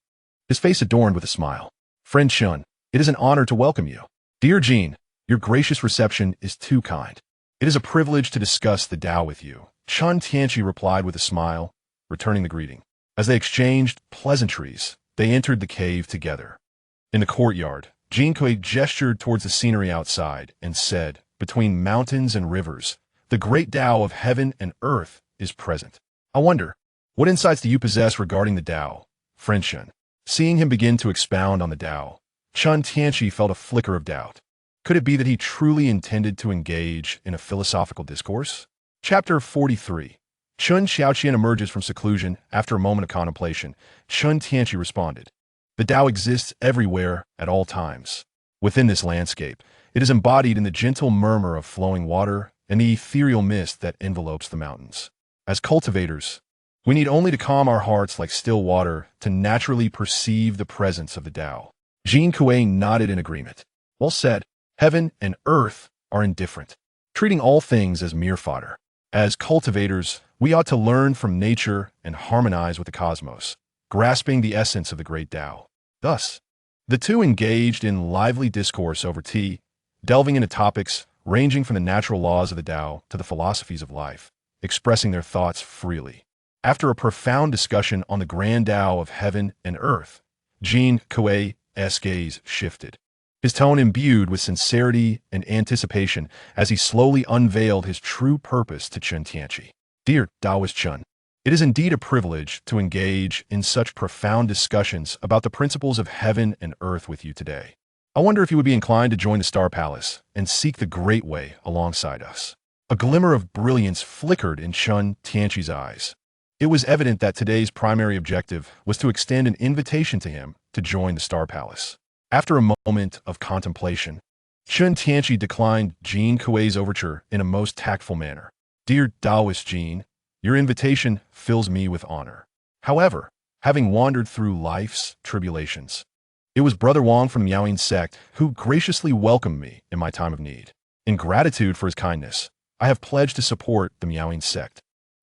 his face adorned with a smile. Friend Chen, it is an honor to welcome you. Dear Jin, your gracious reception is too kind. It is a privilege to discuss the Tao with you. Chen Tianqi replied with a smile, returning the greeting. As they exchanged pleasantries, they entered the cave together. In the courtyard, Jin Kuei gestured towards the scenery outside and said, between mountains and rivers, the great Tao of heaven and earth is present. I wonder, what insights do you possess regarding the Tao, friend Chen? Seeing him begin to expound on the Tao, Chen Tianqi felt a flicker of doubt. Could it be that he truly intended to engage in a philosophical discourse? Chapter 43. Chen Xiaoqian emerges from seclusion after a moment of contemplation. Chen Tianqi responded, the Tao exists everywhere at all times. Within this landscape, it is embodied in the gentle murmur of flowing water and the ethereal mist that envelopes the mountains. As cultivators, we need only to calm our hearts like still water to naturally perceive the presence of the Tao. Jin Kuei nodded in agreement. Well said. Heaven and earth are indifferent, treating all things as mere fodder. As cultivators, we ought to learn from nature and harmonize with the cosmos, grasping the essence of the great Tao. Thus, the two engaged in lively discourse over tea, delving into topics ranging from the natural laws of the Tao to the philosophies of life, expressing their thoughts freely. After a profound discussion on the grand Tao of heaven and earth, Jin Kuei's gaze shifted, his tone imbued with sincerity and anticipation as he slowly unveiled his true purpose to Chen Tianqi. Dear Taoist Chen, it is indeed a privilege to engage in such profound discussions about the principles of heaven and earth with you today. I wonder if you would be inclined to join the Star Palace and seek the Great Way alongside us. A glimmer of brilliance flickered in Chen Tianqi's eyes. It was evident that today's primary objective was to extend an invitation to him to join the Star Palace. After a moment of contemplation, Chen Tianqi declined Jin Kuei's overture in a most tactful manner. Dear Taoist Jin, your invitation fills me with honor. However, having wandered through life's tribulations, it was Brother Wang from Miaoying sect who graciously welcomed me in my time of need. In gratitude for his kindness, I have pledged to support the Miaoying sect.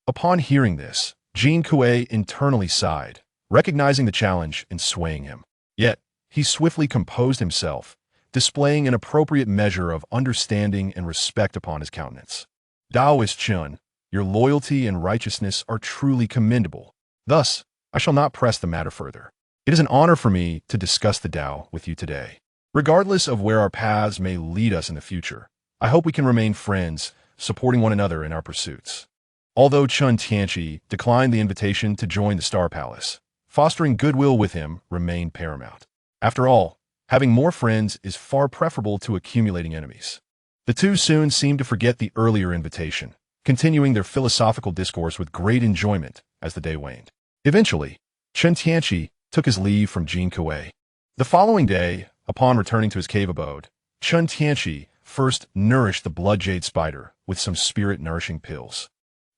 Upon hearing this, Jin Kuei internally sighed, recognizing the challenge and swaying him. Yet, he swiftly composed himself, displaying an appropriate measure of understanding and respect upon his countenance. Taoist Chen, your loyalty and righteousness are truly commendable. Thus, I shall not press the matter further. It is an honor for me to discuss the Tao with you today. Regardless of where our paths may lead us in the future, I hope we can remain friends, supporting one another in our pursuits. Although Chen Tianqi declined the invitation to join the Star Palace, fostering goodwill with him remained paramount. After all, having more friends is far preferable to accumulating enemies. The two soon seemed to forget the earlier invitation, continuing their philosophical discourse with great enjoyment as the day waned. Eventually, Chen Tianqi took his leave from Jin Kuei. The following day, upon returning to his cave abode, Chen Tianqi first nourished the blood jade spider with some spirit-nourishing pills.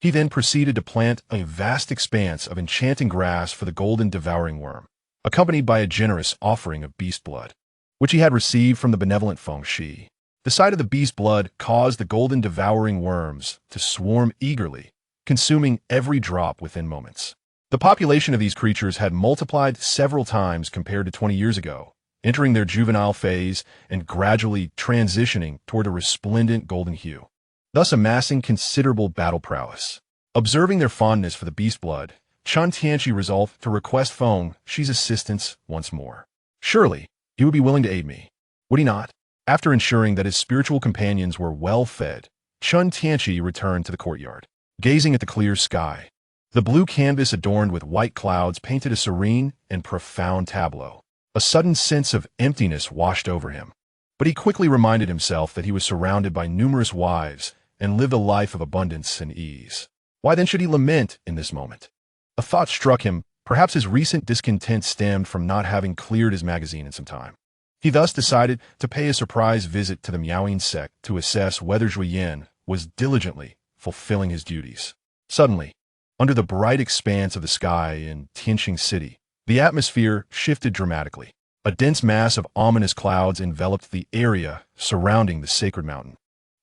He then proceeded to plant a vast expanse of enchanting grass for the golden devouring worm, accompanied by a generous offering of beast blood, which he had received from the benevolent Feng Shi. The sight of the beast blood caused the golden devouring worms to swarm eagerly, consuming every drop within moments. The population of these creatures had multiplied several times compared to 20 years ago, entering their juvenile phase and gradually transitioning toward a resplendent golden hue, thus amassing considerable battle prowess. Observing their fondness for the beast blood, Chen Tianqi resolved to request Feng Shi's assistance once more. Surely, he would be willing to aid me, would he not? After ensuring that his spiritual companions were well fed, Chen Tianqi returned to the courtyard. Gazing at the clear sky, the blue canvas adorned with white clouds painted a serene and profound tableau. A sudden sense of emptiness washed over him, but he quickly reminded himself that he was surrounded by numerous wives and lived a life of abundance and ease. Why then should he lament in this moment? A thought struck him. Perhaps his recent discontent stemmed from not having cleared his magazine in some time. He thus decided to pay a surprise visit to the Miaoying sect to assess whether Zhui Yan was diligently fulfilling his duties. Suddenly, under the bright expanse of the sky in Tianqing City, the atmosphere shifted dramatically. A dense mass of ominous clouds enveloped the area surrounding the sacred mountain,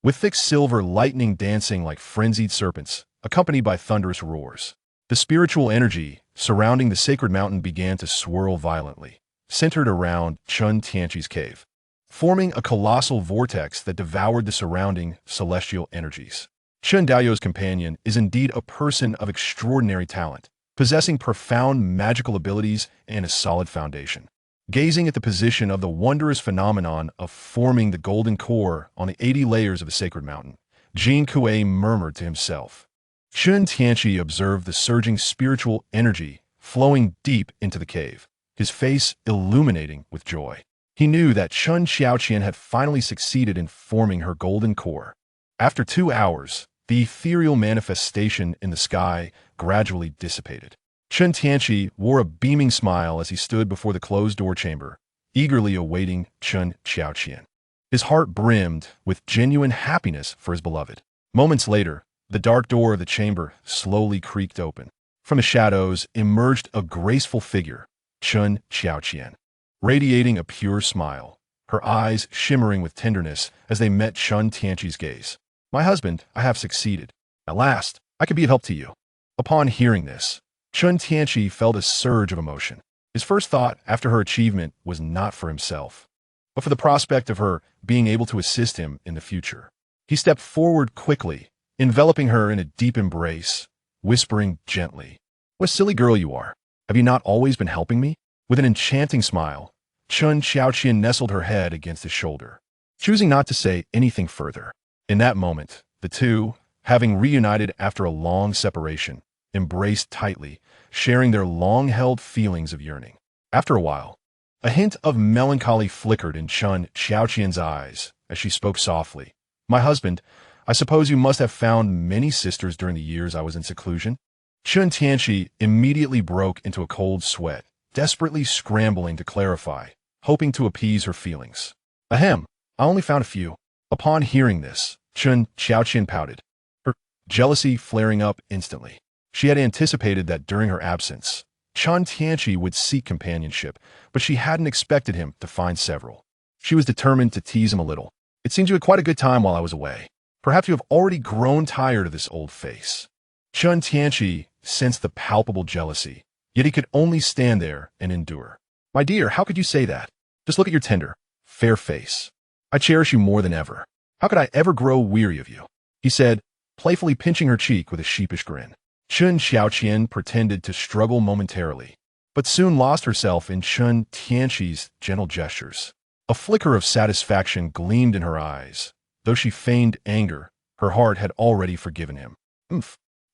with thick silver lightning dancing like frenzied serpents, accompanied by thunderous roars. The spiritual energy surrounding the sacred mountain began to swirl violently, centered around Chen Tianqi's cave, forming a colossal vortex that devoured the surrounding celestial energies. Chen Daoyou's companion is indeed a person of extraordinary talent, possessing profound magical abilities and a solid foundation. Gazing at the position of the wondrous phenomenon of forming the golden core on the 80 layers of the sacred mountain, Jin Kuei murmured to himself. Chen Tianqi observed the surging spiritual energy flowing deep into the cave, his face illuminating with joy. He knew that Chen Xiaoqian had finally succeeded in forming her golden core. After 2 hours, the ethereal manifestation in the sky gradually dissipated. Chen Tianqi wore a beaming smile as he stood before the closed-door chamber, eagerly awaiting Chen Xiaoqian. His heart brimmed with genuine happiness for his beloved. Moments later, the dark door of the chamber slowly creaked open. From the shadows emerged a graceful figure, Chen Xiaoqian, radiating a pure smile, her eyes shimmering with tenderness as they met Chen Tianqi's gaze. "My husband, I have succeeded. At last, I can be of help to you." Upon hearing this, Chen Tianqi felt a surge of emotion. His first thought after her achievement was not for himself, but for the prospect of her being able to assist him in the future. He stepped forward quickly, enveloping her in a deep embrace, whispering gently, "What a silly girl you are. Have you not always been helping me?" With an enchanting smile, Chen Xiaoqian nestled her head against his shoulder, choosing not to say anything further. In that moment, the two, having reunited after a long separation, embraced tightly, sharing their long-held feelings of yearning. After a while, a hint of melancholy flickered in Chen Xiaoqian's eyes as she spoke softly. "My husband, I suppose you must have found many sisters during the years I was in seclusion?" Chen Tianqi immediately broke into a cold sweat, desperately scrambling to clarify, hoping to appease her feelings. "Ahem, I only found a few." Upon hearing this, Chen Xiaoqian pouted, her jealousy flaring up instantly. She had anticipated that during her absence, Chen Tianqi would seek companionship, but she hadn't expected him to find several. She was determined to tease him a little. "It seems you had quite a good time while I was away. Perhaps you have already grown tired of this old face." Chen Tianqi sensed the palpable jealousy, yet he could only stand there and endure. "My dear, how could you say that? Just look at your tender, fair face. I cherish you more than ever. How could I ever grow weary of you?" he said, playfully pinching her cheek with a sheepish grin. Chen Xiaoqian pretended to struggle momentarily, but soon lost herself in Chen Tianqi's gentle gestures. A flicker of satisfaction gleamed in her eyes. Though she feigned anger, her heart had already forgiven him.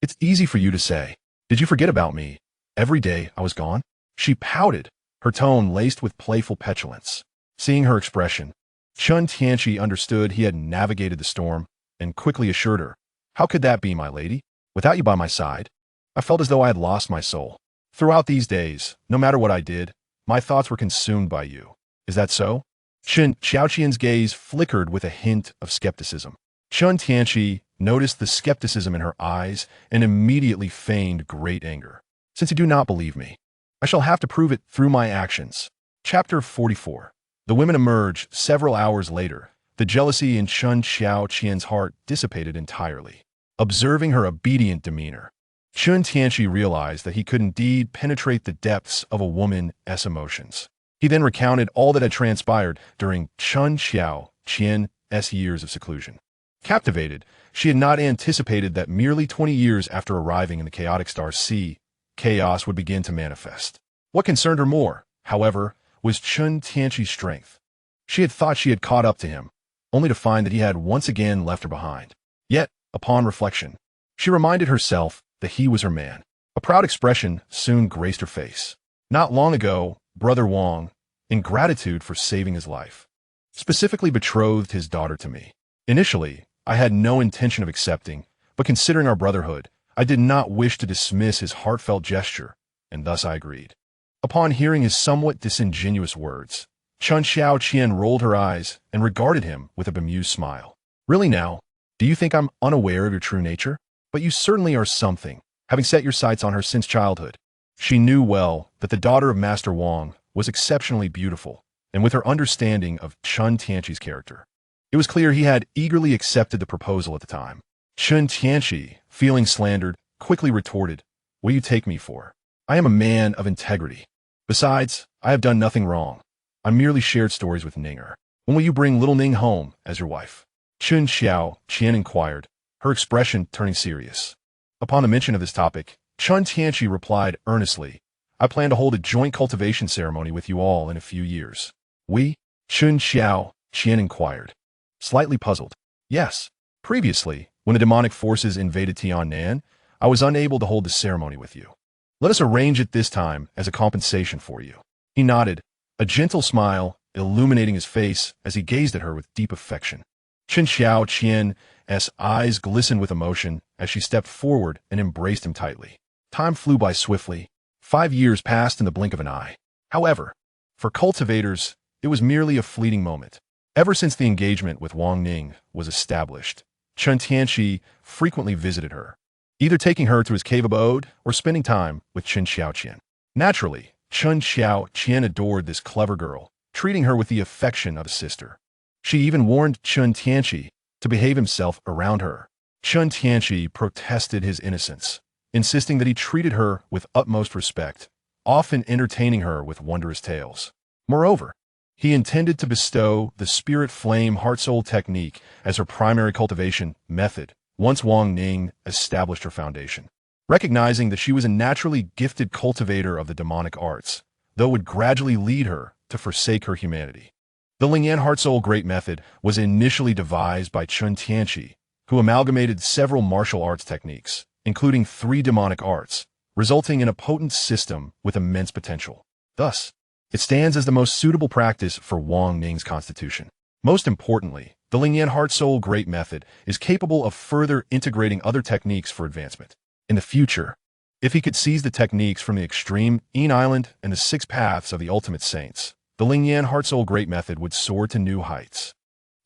"It's easy for you to say. Did you forget about me every day I was gone?" She pouted, her tone laced with playful petulance. Seeing her expression, Chen Tianqi understood he had navigated the storm and quickly assured her, "How could that be, my lady? Without you by my side, I felt as though I had lost my soul. Throughout these days, no matter what I did, my thoughts were consumed by you. Is that so?" Chen Xiaoqian's gaze flickered with a hint of skepticism. Chen Tianqi noticed the skepticism in her eyes and immediately feigned great anger. "Since you do not believe me, I shall have to prove it through my actions." Chapter 44. The women emerge several hours later. The jealousy in Chen Xiaoqian's heart dissipated entirely. Observing her obedient demeanor, Chen Tianqi realized that he could indeed penetrate the depths of a woman's emotions. He then recounted all that had transpired during Chen Xiaoqian's years of seclusion. Captivated, she had not anticipated that merely 20 years after arriving in the chaotic star C, chaos would begin to manifest. What concerned her more, however, was Chen Tianqi's strength. She had thought she had caught up to him, only to find that he had once again left her behind. Yet, upon reflection, she reminded herself that he was her man. A proud expression soon graced her face. Not long ago, Brother Wang, in gratitude for saving his life, specifically betrothed his daughter to me. Initially, I had no intention of accepting, but considering our brotherhood, I did not wish to dismiss his heartfelt gesture, and thus I agreed. Upon hearing his somewhat disingenuous words, Chen Xiaoqian rolled her eyes and regarded him with a bemused smile. "Really now, do you think I'm unaware of your true nature? But you certainly are something, having set your sights on her since childhood." She knew well that the daughter of Master Wang was exceptionally beautiful, and with her understanding of Chen Tianqi's character, it was clear he had eagerly accepted the proposal at the time. Chen Tianqi, feeling slandered, quickly retorted, "What do you take me for? I am a man of integrity. Besides, I have done nothing wrong. I merely shared stories with Ninger. When will you bring little Ning home as your wife?" Chen Xiaoqian inquired, her expression turning serious. Upon the mention of this topic, Chen Tianqi replied earnestly, "I plan to hold a joint cultivation ceremony with you all in a few years." "We?" Chen Xiaoqian inquired, slightly puzzled. "Yes. Previously, when the demonic forces invaded Tiannan, I was unable to hold the ceremony with you. Let us arrange it this time as a compensation for you." He nodded, a gentle smile illuminating his face as he gazed at her with deep affection. Chen Xiaoqian's eyes glistened with emotion as she stepped forward and embraced him tightly. Time flew by swiftly. 5 years passed in the blink of an eye. However, for cultivators, it was merely a fleeting moment. Ever since the engagement with Wang Ning was established, Chen Tianqi frequently visited her, either taking her to his cave abode or spending time with Chen Xiaoqian. Naturally, Chen Xiaoqian adored this clever girl, treating her with the affection of a sister. She even warned Chen Tianqi to behave himself around her. Chen Tianqi protested his innocence, insisting that he treated her with utmost respect, often entertaining her with wondrous tales. Moreover, he intended to bestow the Spirit Flame Heart-Soul technique as her primary cultivation method once Wang Ning established her foundation. Recognizing that she was a naturally gifted cultivator of the demonic arts, though would gradually lead her to forsake her humanity. The Lingyan Heart-Soul Great Method was initially devised by Chen Tianqi, who amalgamated several martial arts techniques, including 3 demonic arts, resulting in a potent system with immense potential. Thus, it stands as the most suitable practice for Wang Ning's constitution. Most importantly, the Lingyan Heart-Soul Great Method is capable of further integrating other techniques for advancement. In the future, if he could seize the techniques from the extreme Yin Island and the 6 paths of the ultimate saints, the Lingyan Heart-Soul Great Method would soar to new heights.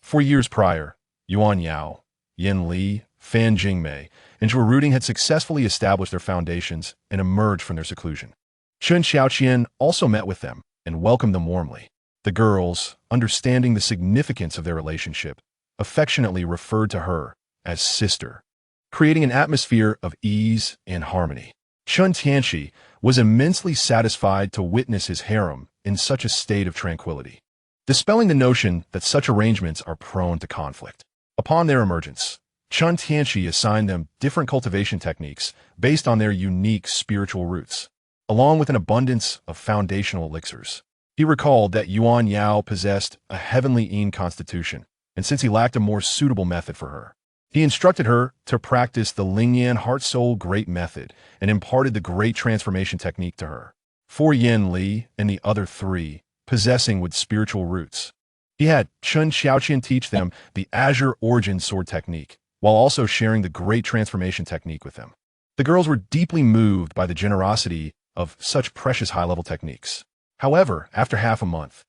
4 years prior, Yuan Yao, Yin Li, Fan Jingmei, and Zhuo Ruding had successfully established their foundations and emerged from their seclusion. Chen Xiaoqian also met with them and welcomed them warmly. The girls, understanding the significance of their relationship, affectionately referred to her as sister, creating an atmosphere of ease and harmony. Chen Tianqi was immensely satisfied to witness his harem in such a state of tranquility, dispelling the notion that such arrangements are prone to conflict. Upon their emergence, Chen Tianqi assigned them different cultivation techniques based on their unique spiritual roots, along with an abundance of foundational elixirs. He recalled that Yuan Yao possessed a heavenly Yin constitution, and since he lacked a more suitable method for her, he instructed her to practice the Lingyan Heart-Soul Great Method and imparted the Great Transformation technique to her. 4 Yin Li, and the other 3, possessing with spiritual roots. He had Chen Tianqi teach them the Azure Origin Sword technique, while also sharing the Great Transformation technique with them. The girls were deeply moved by the generosity of such precious high-level techniques. However, after half a month,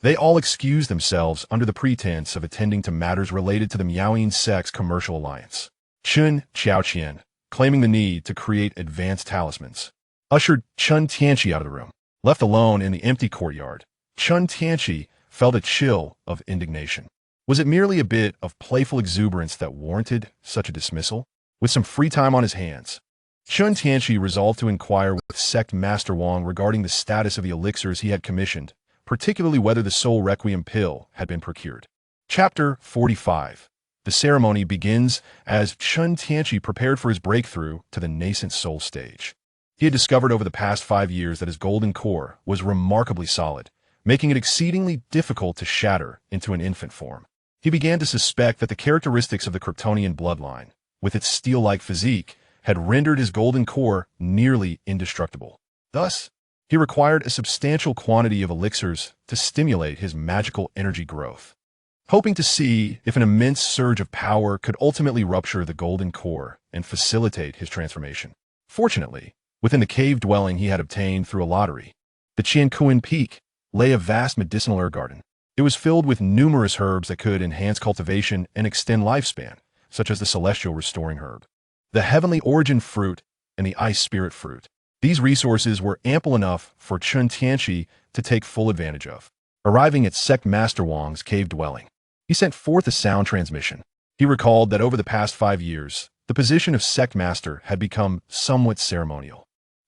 they all excused themselves under the pretense of attending to matters related to the Miaoyin sect's commercial alliance. Chen Tianqi, claiming the need to create advanced talismans, ushered Chen Tianqi out of the room. Left alone in the empty courtyard, Chen Tianqi felt a chill of indignation. Was it merely a bit of playful exuberance that warranted such a dismissal? With some free time on his hands, Chen Tianqi resolved to inquire with Sect Master Wang regarding the status of the elixirs he had commissioned, particularly whether the Soul Requiem pill had been procured. Chapter 45. The ceremony begins as Chen Tianqi prepared for his breakthrough to the nascent soul stage. He had discovered over the past 5 years that his golden core was remarkably solid, making it exceedingly difficult to shatter into an infant form. He began to suspect that the characteristics of the Kryptonian bloodline, with its steel-like physique, had rendered his golden core nearly indestructible. Thus, he required a substantial quantity of elixirs to stimulate his magical energy growth. Hoping to see if an immense surge of power could ultimately rupture the golden core and facilitate his transformation. Fortunately, within the cave dwelling he had obtained through a lottery, the Qianquan Peak, lay a vast medicinal herb garden. It was filled with numerous herbs that could enhance cultivation and extend lifespan, such as the celestial restoring herb, the heavenly origin fruit, and the ice spirit fruit. These resources were ample enough for Chen Tianqi to take full advantage of. Arriving at Sect Master Wang's cave dwelling, he sent forth a sound transmission. He recalled that over the past 5 years, the position of Sect Master had become somewhat ceremonial.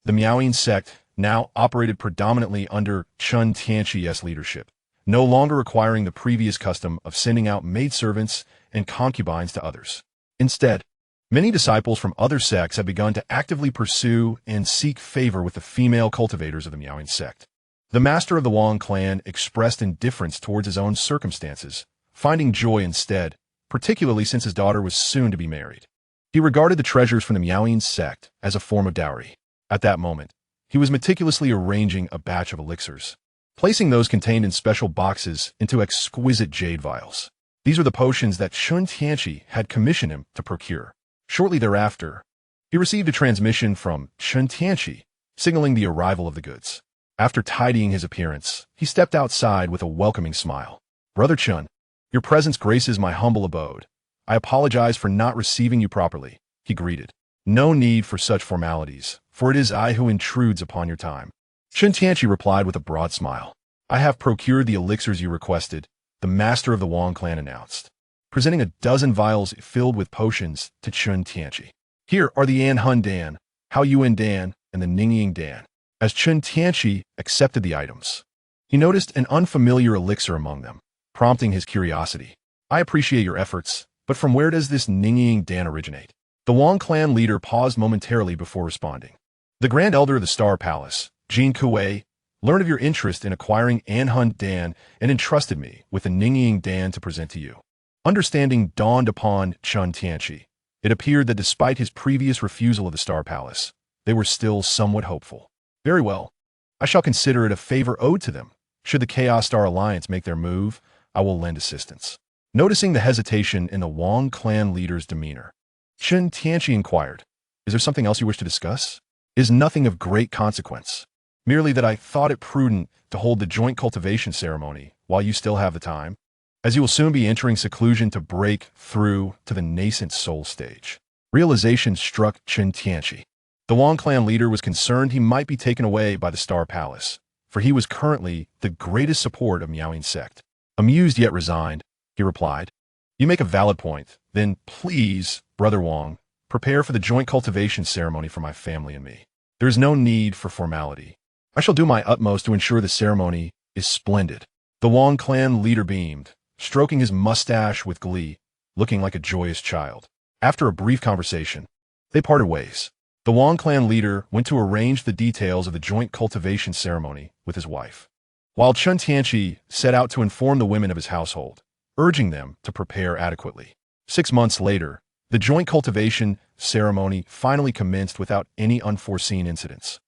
The Miaoyin sect now operated predominantly under Chen Tianqi's leadership, no longer requiring the previous custom of sending out maidservants and concubines to others. Instead, many disciples from other sects have begun to actively pursue and seek favor with the female cultivators of the Miaoyin sect. The master of the Wang clan expressed indifference towards his own circumstances, finding joy instead, particularly since his daughter was soon to be married. He regarded the treasures from the Miaoyin sect as a form of dowry. At that moment, he was meticulously arranging a batch of elixirs, placing those contained in special boxes into exquisite jade vials. These were the potions that Chen Tianqi had commissioned him to procure. Shortly thereafter, he received a transmission from Chen Tianqi, signaling the arrival of the goods. After tidying his appearance, he stepped outside with a welcoming smile. "Brother Chen, your presence graces my humble abode. I apologize for not receiving you properly," he greeted. "No need for such formalities, for it is I who intrudes upon your time." Chen Tianqi replied with a broad smile. "I have procured the elixirs you requested," the master of the Wang clan announced, presenting a dozen vials filled with potions to Chen Tianqi. "Here are the An Hun Dan, Hao Yuan Dan, and the Ningying Dan." As Chen Tianqi accepted the items, he noticed an unfamiliar elixir among them, prompting his curiosity. "I appreciate your efforts, but from where does this Ningying Dan originate?" The Wang clan leader paused momentarily before responding. "The Grand Elder of the Star Palace, Jin Kuei, learned of your interest in acquiring An Hun Dan and entrusted me with the Ningying Dan to present to you." Understanding dawned upon Chen Tianqi. It appeared that despite his previous refusal of the Star Palace, they were still somewhat hopeful. "Very well. I shall consider it a favor owed to them. Should the Chaos Star Alliance make their move, I will lend assistance." Noticing the hesitation in the Wang clan leader's demeanor, Chen Tianqi inquired, "Is there something else you wish to discuss?" "Is nothing of great consequence. Merely that I thought it prudent to hold the joint cultivation ceremony while you still have the time, as you will soon be entering seclusion to break through to the nascent soul stage." Realization struck Chen Tianqi. The Wang clan leader was concerned he might be taken away by the Star Palace, for he was currently the greatest support of Miaoyin sect. Amused yet resigned, he replied, "You make a valid point. Then please, Brother Wang, prepare for the joint cultivation ceremony for my family and me. There is no need for formality. I shall do my utmost to ensure the ceremony is splendid." The Wang clan leader beamed, stroking his mustache with glee, looking like a joyous child. After a brief conversation, they parted ways. The Wang clan leader went to arrange the details of the joint cultivation ceremony with his wife, while Chen Tianqi set out to inform the women of his household, urging them to prepare adequately. 6 months later, the joint cultivation ceremony finally commenced without any unforeseen incidents.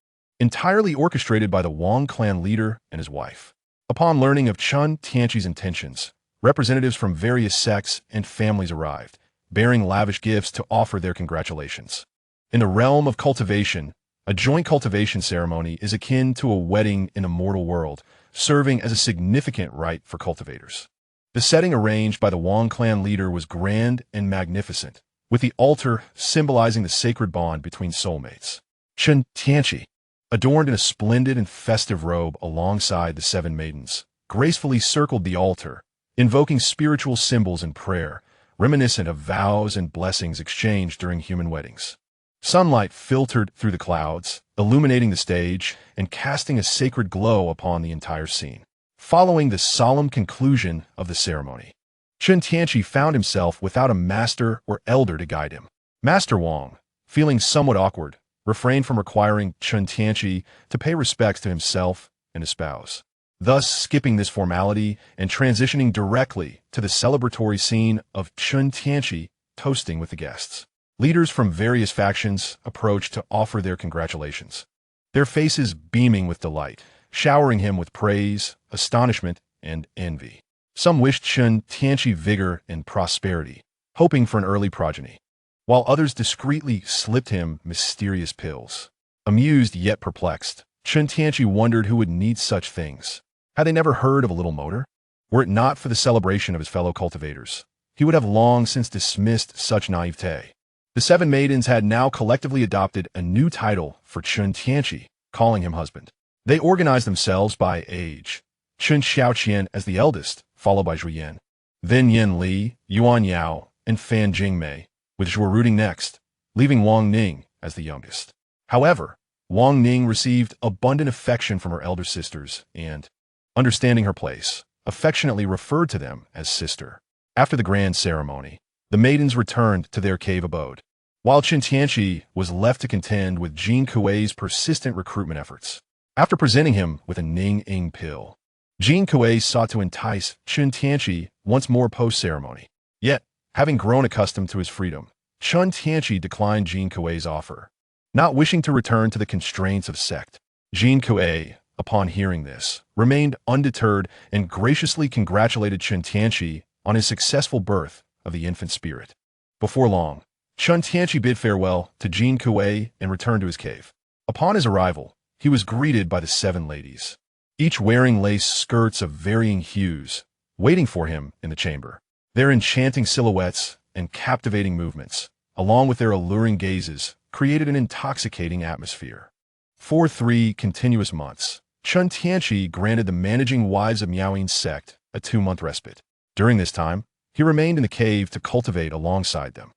entirely orchestrated by the Wang clan leader and his wife. Upon learning of Chen Tianqi's intentions, representatives from various sects and families arrived, bearing lavish gifts to offer their congratulations. In the realm of cultivation, a joint cultivation ceremony is akin to a wedding in a mortal world, serving as a significant rite for cultivators. The setting arranged by the Wang clan leader was grand and magnificent, with the altar symbolizing the sacred bond between soulmates. Chen Tianqi, adorned in a splendid and festive robe alongside the seven maidens, gracefully circled the altar, invoking spiritual symbols and prayer, reminiscent of vows and blessings exchanged during human weddings. Sunlight filtered through the clouds, illuminating the stage and casting a sacred glow upon the entire scene. Following the solemn conclusion of the ceremony, Chen Tianqi found himself without a master or elder to guide him. Master Wang, feeling somewhat awkward, refrained from requiring Chen Tianqi to pay respects to himself and his spouse, thus skipping this formality and transitioning directly to the celebratory scene of Chen Tianqi toasting with the guests. Leaders from various factions approached to offer their congratulations, their faces beaming with delight, showering him with praise, astonishment, and envy. Some wished Chen Tianqi vigor and prosperity, hoping for an early progeny, while others discreetly slipped him mysterious pills. Amused yet perplexed, Chen Tianqi wondered who would need such things. Had they never heard of a little motor? Were it not for the celebration of his fellow cultivators, he would have long since dismissed such naivete. The seven maidens had now collectively adopted a new title for Chen Tianqi, calling him husband. They organized themselves by age. Chen Xiaoqian as the eldest, followed by Zhu Yan, then Yin Li, Yuan Yao, and Fan Jingmei, with Zhuo Ruding next, leaving Wang Ning as the youngest. However, Wang Ning received abundant affection from her elder sisters and, understanding her place, affectionately referred to them as sister. After the grand ceremony, the maidens returned to their cave abode, while Chen Tianqi was left to contend with Jin Kuei's persistent recruitment efforts. After presenting him with a Ning-Ing pill, Jin Kuei sought to entice Chen Tianqi once more post-ceremony. Yet, having grown accustomed to his freedom, Chen Tianqi declined Jin Kuei's offer. Not wishing to return to the constraints of sect, Jin Kuei, upon hearing this, remained undeterred and graciously congratulated Chen Tianqi on his successful birth of the infant spirit. Before long, Chen Tianqi bid farewell to Jin Kuei and returned to his cave. Upon his arrival, he was greeted by the seven ladies, each wearing lace skirts of varying hues, waiting for him in the chamber. Their enchanting silhouettes and captivating movements, along with their alluring gazes, created an intoxicating atmosphere. For 3 continuous months, Chen Tianqi granted the managing wives of Miaoying's sect a 2-month respite. During this time, he remained in the cave to cultivate alongside them.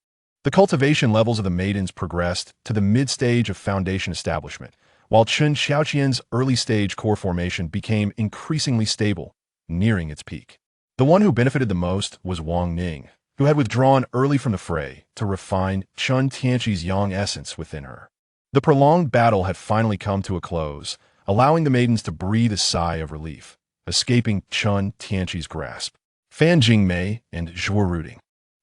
The cultivation levels of the maidens progressed to the mid-stage of foundation establishment, while Chen Xiaoqian's early-stage core formation became increasingly stable, nearing its peak. The one who benefited the most was Wang Ning, who had withdrawn early from the fray to refine Chen Tianqi's yang essence within her. The prolonged battle had finally come to a close, allowing the maidens to breathe a sigh of relief, escaping Chen Tianqi's grasp. Fan Jingmei and Zhuo Ruding,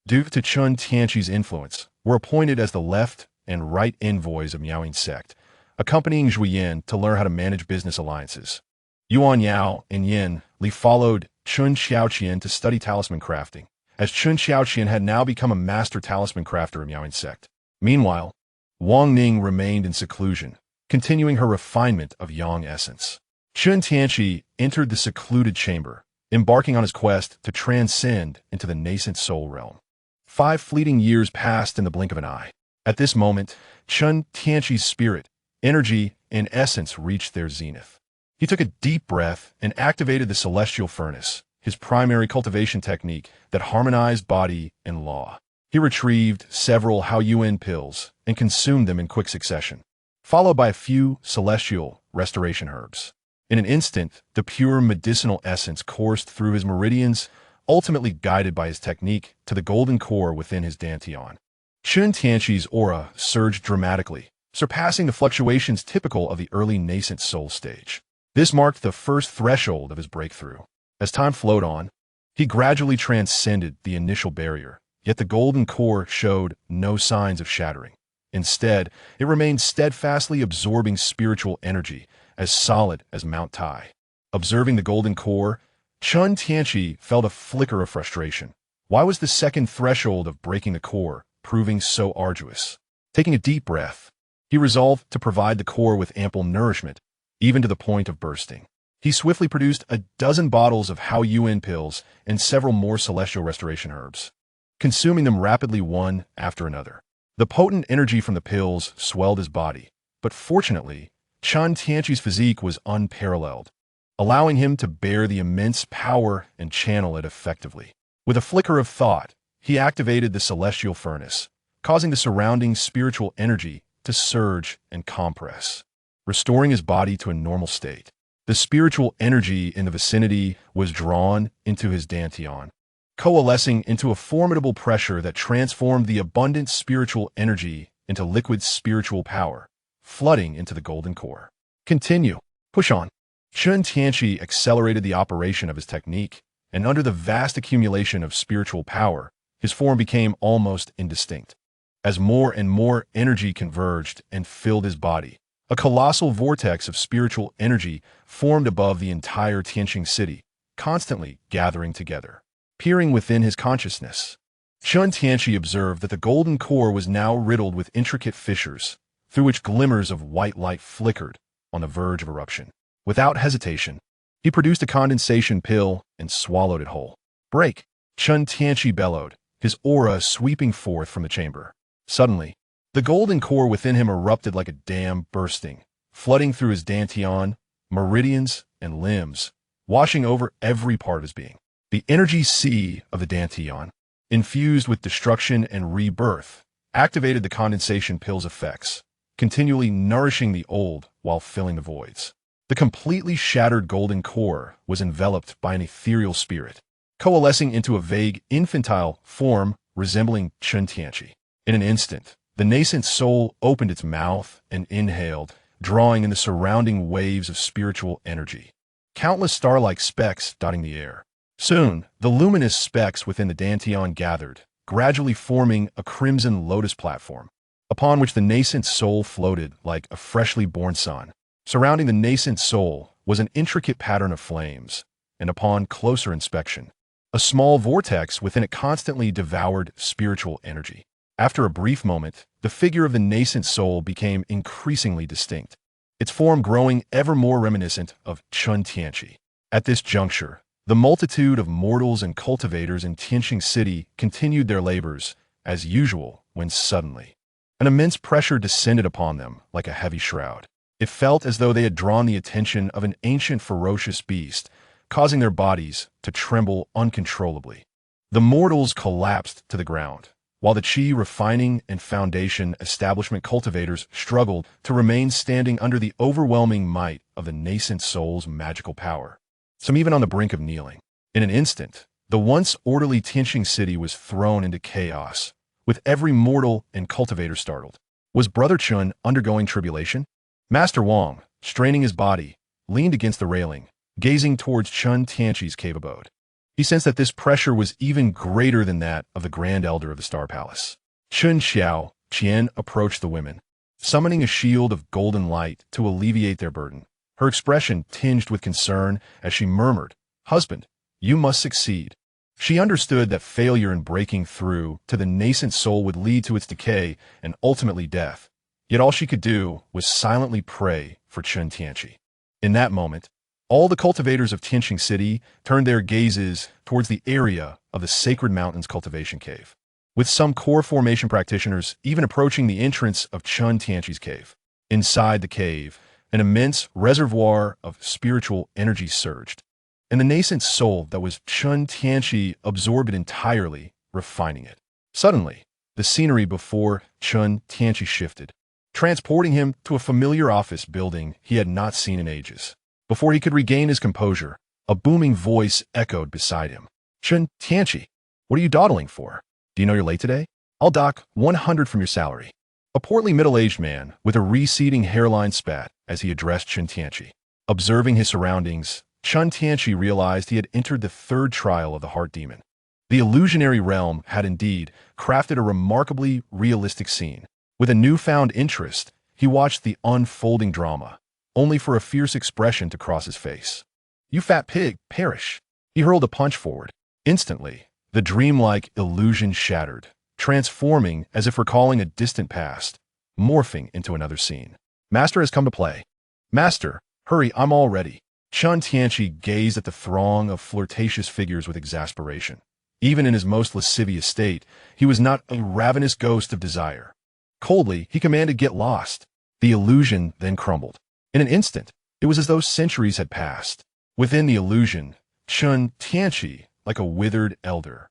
due to Chen Tianqi's influence, were appointed as the left and right envoys of Miaoying's sect, accompanying Zhu Yan to learn how to manage business alliances. Yuan Yao and Yin Li followed Chen Xiaoqian to study talisman crafting, as Chen Xiaoqian had now become a master talisman crafter of Miaoying's sect. Meanwhile, Wang Ning remained in seclusion, continuing her refinement of yang essence. Chen Tianqi entered the secluded chamber, embarking on his quest to transcend into the nascent soul realm. 5 fleeting years passed in the blink of an eye. At this moment, Chen Tianqi's spirit, energy, and essence reached their zenith. He took a deep breath and activated the celestial furnace, his primary cultivation technique that harmonized body and law. He retrieved several Hao Yuan pills and consumed them in quick succession, followed by a few celestial restoration herbs. In an instant, the pure medicinal essence coursed through his meridians, ultimately guided by his technique to the golden core within his dantian. Chen Tianqi's aura surged dramatically, surpassing the fluctuations typical of the early nascent soul stage. This marked the first threshold of his breakthrough. As time flowed on, he gradually transcended the initial barrier, yet the golden core showed no signs of shattering. Instead, it remained steadfastly absorbing spiritual energy, as solid as Mount Tai. Observing the golden core, Chen Tianqi felt a flicker of frustration. Why was the second threshold of breaking the core proving so arduous? Taking a deep breath, he resolved to provide the core with ample nourishment, even to the point of bursting. He swiftly produced a dozen bottles of Hao Yuan pills and several more celestial restoration herbs, consuming them rapidly one after another. The potent energy from the pills swelled his body, but fortunately, Chen Tianqi's physique was unparalleled, allowing him to bear the immense power and channel it effectively. With a flicker of thought, he activated the celestial furnace, causing the surrounding spiritual energy to surge and compress, restoring his body to a normal state. The spiritual energy in the vicinity was drawn into his dantian, coalescing into a formidable pressure that transformed the abundant spiritual energy into liquid spiritual power, flooding into the golden core. Continue. Push on. Chen Tianqi accelerated the operation of his technique, and under the vast accumulation of spiritual power, his form became almost indistinct. As more and more energy converged and filled his body, a colossal vortex of spiritual energy formed above the entire Tianqing city, constantly gathering together. Peering within his consciousness, Chen Tianqi observed that the golden core was now riddled with intricate fissures, through which glimmers of white light flickered on the verge of eruption. Without hesitation, he produced a condensation pill and swallowed it whole. Break! Chen Tianqi bellowed, his aura sweeping forth from the chamber. Suddenly, the golden core within him erupted like a dam bursting, flooding through his dantian, meridians, and limbs, washing over every part of his being. The energy sea of the dantian, infused with destruction and rebirth, activated the condensation pill's effects, continually nourishing the old while filling the voids. The completely shattered golden core was enveloped by an ethereal spirit, coalescing into a vague, infantile form resembling Chen Tianqi. In an instant, the nascent soul opened its mouth and inhaled, drawing in the surrounding waves of spiritual energy. Countless star-like specks dotting the air. Soon, the luminous specks within the dantian gathered, gradually forming a crimson lotus platform, upon which the nascent soul floated like a freshly born sun. Surrounding the nascent soul was an intricate pattern of flames, and upon closer inspection, a small vortex within it constantly devoured spiritual energy. After a brief moment, the figure of the nascent soul became increasingly distinct, its form growing ever more reminiscent of Chen Tianqi. At this juncture, the multitude of mortals and cultivators in Tianqing City continued their labors, as usual, when suddenly, an immense pressure descended upon them like a heavy shroud. It felt as though they had drawn the attention of an ancient ferocious beast, causing their bodies to tremble uncontrollably. The mortals collapsed to the ground, while the Qi refining and foundation establishment cultivators struggled to remain standing under the overwhelming might of the nascent soul's magical power, some even on the brink of kneeling. In an instant, the once orderly Tianqing city was thrown into chaos, with every mortal and cultivator startled. Was Brother Chen undergoing tribulation? Master Wang, straining his body, leaned against the railing, gazing towards Chen Tianqi's cave abode. He sensed that this pressure was even greater than that of the Grand Elder of the Star Palace. Chen Xiao Qian approached the women, summoning a shield of golden light to alleviate their burden. Her expression tinged with concern as she murmured, "Husband, you must succeed." She understood that failure in breaking through to the nascent soul would lead to its decay and ultimately death. Yet all she could do was silently pray for Chen Tianqi. In that moment, all the cultivators of Tianqing City turned their gazes towards the area of the Sacred Mountains Cultivation Cave, with some core formation practitioners even approaching the entrance of Chen Tianqi's cave. Inside the cave, an immense reservoir of spiritual energy surged, and the nascent soul that was Chen Tianqi absorbed it entirely, refining it. Suddenly, the scenery before Chen Tianqi shifted, transporting him to a familiar office building he had not seen in ages. Before he could regain his composure, a booming voice echoed beside him. "Chen Tianqi, what are you dawdling for? Do you know you're late today? I'll dock 100 from your salary." A portly middle-aged man with a receding hairline spat as he addressed Chen Tianqi. Observing his surroundings, Chen Tianqi realized he had entered the third trial of the heart demon. The illusionary realm had indeed crafted a remarkably realistic scene. With a newfound interest, he watched the unfolding drama, only for a fierce expression to cross his face. "You fat pig, perish!" He hurled a punch forward. Instantly, the dreamlike illusion shattered, transforming as if recalling a distant past, morphing into another scene. "Master has come to play." "Master, hurry, I'm all ready." Chen Tianqi gazed at the throng of flirtatious figures with exasperation. Even in his most lascivious state, he was not a ravenous ghost of desire. Coldly, he commanded, "Get lost." The illusion then crumbled. In an instant, it was as though centuries had passed. Within the illusion, Chen Tianqi, like a withered elder,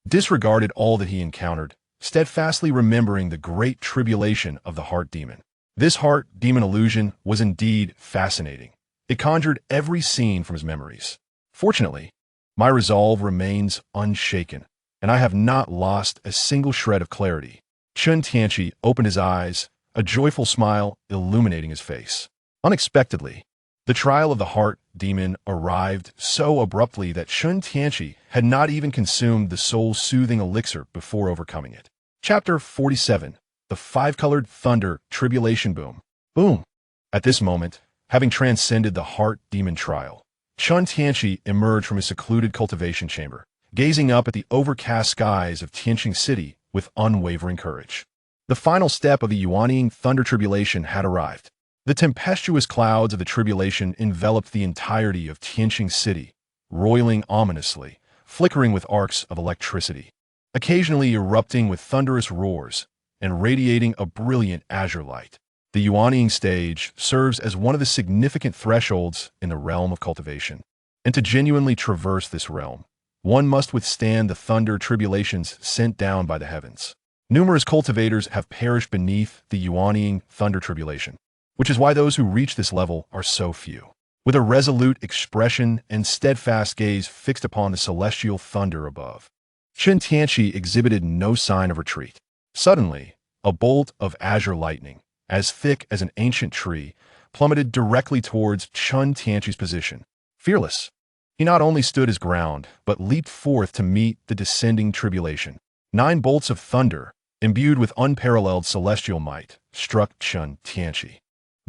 disregarded all that he encountered, steadfastly remembering the great tribulation of the heart demon. This heart demon illusion was indeed fascinating. It conjured every scene from his memories. "Fortunately, my resolve remains unshaken, and I have not lost a single shred of clarity." Chen Tianqi opened his eyes, a joyful smile illuminating his face. Unexpectedly, the trial of the heart demon arrived so abruptly that Chen Tianqi had not even consumed the soul-soothing elixir before overcoming it. Chapter 47. The Five-Colored Thunder Tribulation Boom. Boom! At this moment, having transcended the heart demon trial, Chen Tianqi emerged from his secluded cultivation chamber, gazing up at the overcast skies of Tianqi City with unwavering courage. The final step of the Yuanying Thunder Tribulation had arrived. The tempestuous clouds of the tribulation enveloped the entirety of Tianqi City, roiling ominously, flickering with arcs of electricity, occasionally erupting with thunderous roars, and radiating a brilliant azure light. The Yuanying stage serves as one of the significant thresholds in the realm of cultivation. And to genuinely traverse this realm, one must withstand the thunder tribulations sent down by the heavens. Numerous cultivators have perished beneath the Yuanying Thunder Tribulation, which is why those who reach this level are so few. With a resolute expression and steadfast gaze fixed upon the celestial thunder above, Chen Tianqi exhibited no sign of retreat. Suddenly, a bolt of azure lightning, as thick as an ancient tree, plummeted directly towards Chen Tianqi's position. Fearless, he not only stood his ground, but leaped forth to meet the descending tribulation. 9 bolts of thunder, imbued with unparalleled celestial might, struck Chen Tianqi.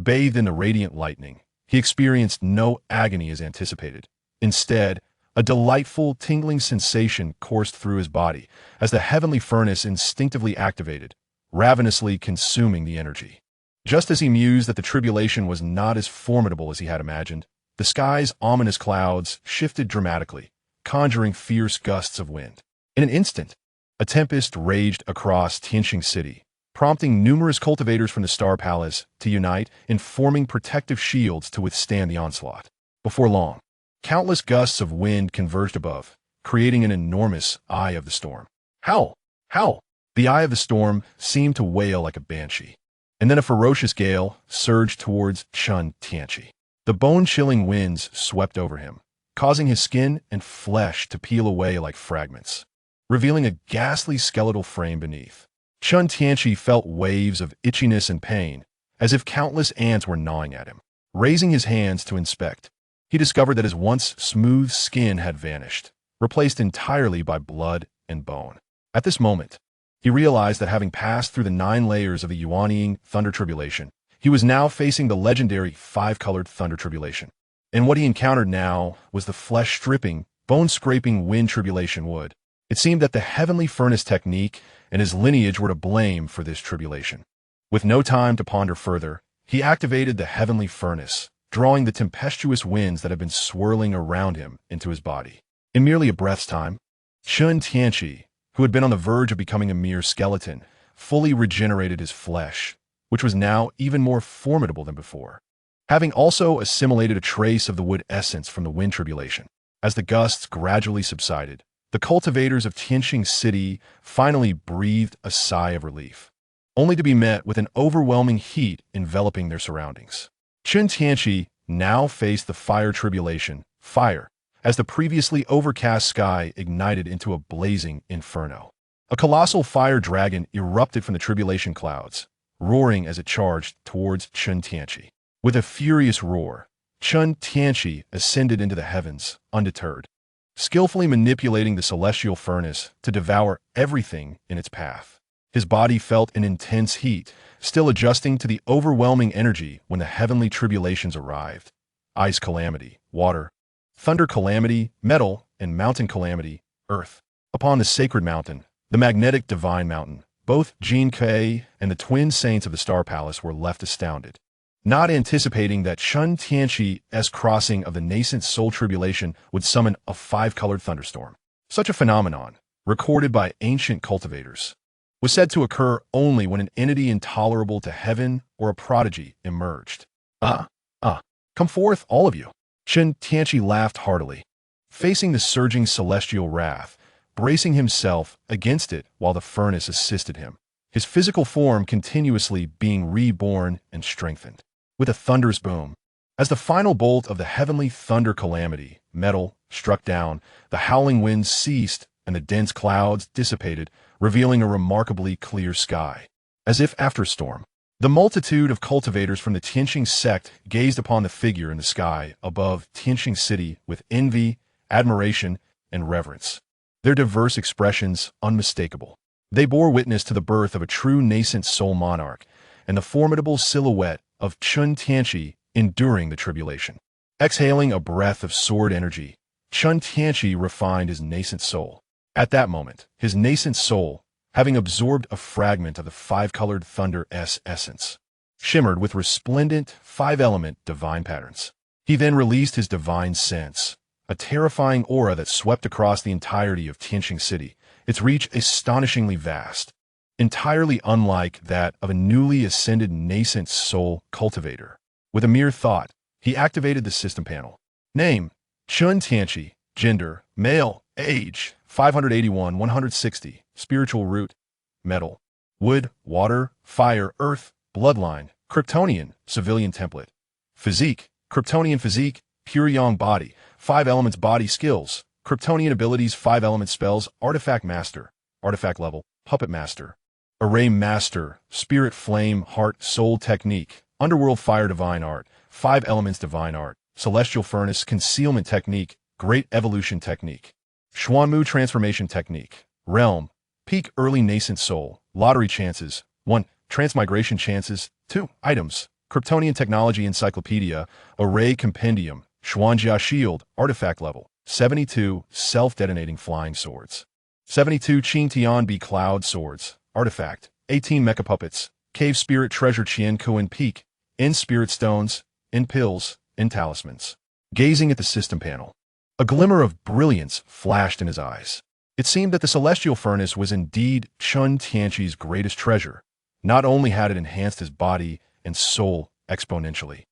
Bathed in the radiant lightning, he experienced no agony as anticipated. Instead, a delightful, tingling sensation coursed through his body as the heavenly furnace instinctively activated, ravenously consuming the energy. Just as he mused that the tribulation was not as formidable as he had imagined, the sky's ominous clouds shifted dramatically, conjuring fierce gusts of wind. In an instant, a tempest raged across Tianqi City, prompting numerous cultivators from the Star Palace to unite in forming protective shields to withstand the onslaught. Before long, countless gusts of wind converged above, creating an enormous eye of the storm. Howl! Howl! The eye of the storm seemed to wail like a banshee. And then a ferocious gale surged towards Chen Tianqi. The bone-chilling winds swept over him, causing his skin and flesh to peel away like fragments, revealing a ghastly skeletal frame beneath. Chen Tianqi felt waves of itchiness and pain, as if countless ants were gnawing at him. Raising his hands to inspect, he discovered that his once smooth skin had vanished, replaced entirely by blood and bone. At this moment, he realized that having passed through the 9 layers of the Yuanying Thunder Tribulation, he was now facing the legendary 5-colored Thunder Tribulation. And what he encountered now was the flesh-stripping, bone-scraping wind tribulation would. It seemed that the heavenly furnace technique and his lineage were to blame for this tribulation. With no time to ponder further, he activated the heavenly furnace, drawing the tempestuous winds that had been swirling around him into his body. In merely a breath's time, Chen Tianqi, who had been on the verge of becoming a mere skeleton, fully regenerated his flesh, which was now even more formidable than before. Having also assimilated a trace of the wood essence from the wind tribulation, as the gusts gradually subsided, the cultivators of Tianqi City finally breathed a sigh of relief, only to be met with an overwhelming heat enveloping their surroundings. Chen Tianqi now faced the fire tribulation, fire, as the previously overcast sky ignited into a blazing inferno. A colossal fire dragon erupted from the tribulation clouds, roaring as it charged towards Chen Tianqi. With a furious roar, Chen Tianqi ascended into the heavens, undeterred, skillfully manipulating the celestial furnace to devour everything in its path. His body felt an intense heat, still adjusting to the overwhelming energy when the heavenly tribulations arrived. Ice calamity, water, thunder calamity, metal, and mountain calamity, earth. Upon the sacred mountain, the magnetic divine mountain, both Chen Tianqi and the twin saints of the Star Palace were left astounded, not anticipating that Chen Tianqi's crossing of the nascent soul tribulation would summon a five-colored thunderstorm. Such a phenomenon, recorded by ancient cultivators, was said to occur only when an entity intolerable to heaven or a prodigy emerged. Come forth, all of you. Chen Tianqi laughed heartily, facing the surging celestial wrath, bracing himself against it while the furnace assisted him, his physical form continuously being reborn and strengthened. With a thunderous boom, as the final bolt of the heavenly thunder calamity, metal, struck down, the howling winds ceased and the dense clouds dissipated, revealing a remarkably clear sky. As if after a storm, the multitude of cultivators from the Tianqi sect gazed upon the figure in the sky above Tianqi City with envy, admiration, and reverence. Their diverse expressions unmistakable. They bore witness to the birth of a true nascent soul monarch and the formidable silhouette of Chen Tianqi enduring the tribulation. Exhaling a breath of sword energy, Chen Tianqi refined his nascent soul. At that moment, his nascent soul, having absorbed a fragment of the five-colored thunder's essence, shimmered with resplendent five-element divine patterns. He then released his divine sense, a terrifying aura that swept across the entirety of Tianqi City, its reach astonishingly vast, entirely unlike that of a newly ascended nascent soul cultivator. With a mere thought, he activated the system panel. Name, Chen Tianqi. Gender, male. Age, 581, 160. Spiritual root, metal. Wood, water, fire, earth. Bloodline, Kryptonian, civilian template. Physique, Kryptonian physique, pure yang body. 5 elements body skills. Kryptonian abilities, 5 elements spells. Artifact master, artifact level. Puppet master. Array master, spirit flame, heart, soul technique. Underworld fire divine art. 5 elements divine art. Celestial furnace, concealment technique. Great evolution technique. Xuanmu transformation technique. Realm, peak early nascent soul. Lottery chances. 1. Transmigration chances. 2. Items. Kryptonian technology encyclopedia. Array compendium. Xuanjia shield. Artifact level. 72. Self-detonating flying swords. 72. Chen Tianqi cloud swords. Artifact. 18. Mecha puppets. Cave spirit treasure Qian peak. In spirit stones. In pills. In talismans. Gazing at the system panel, a glimmer of brilliance flashed in his eyes. It seemed that the celestial furnace was indeed Chen Tianqi's greatest treasure. Not only had it enhanced his body and soul exponentially,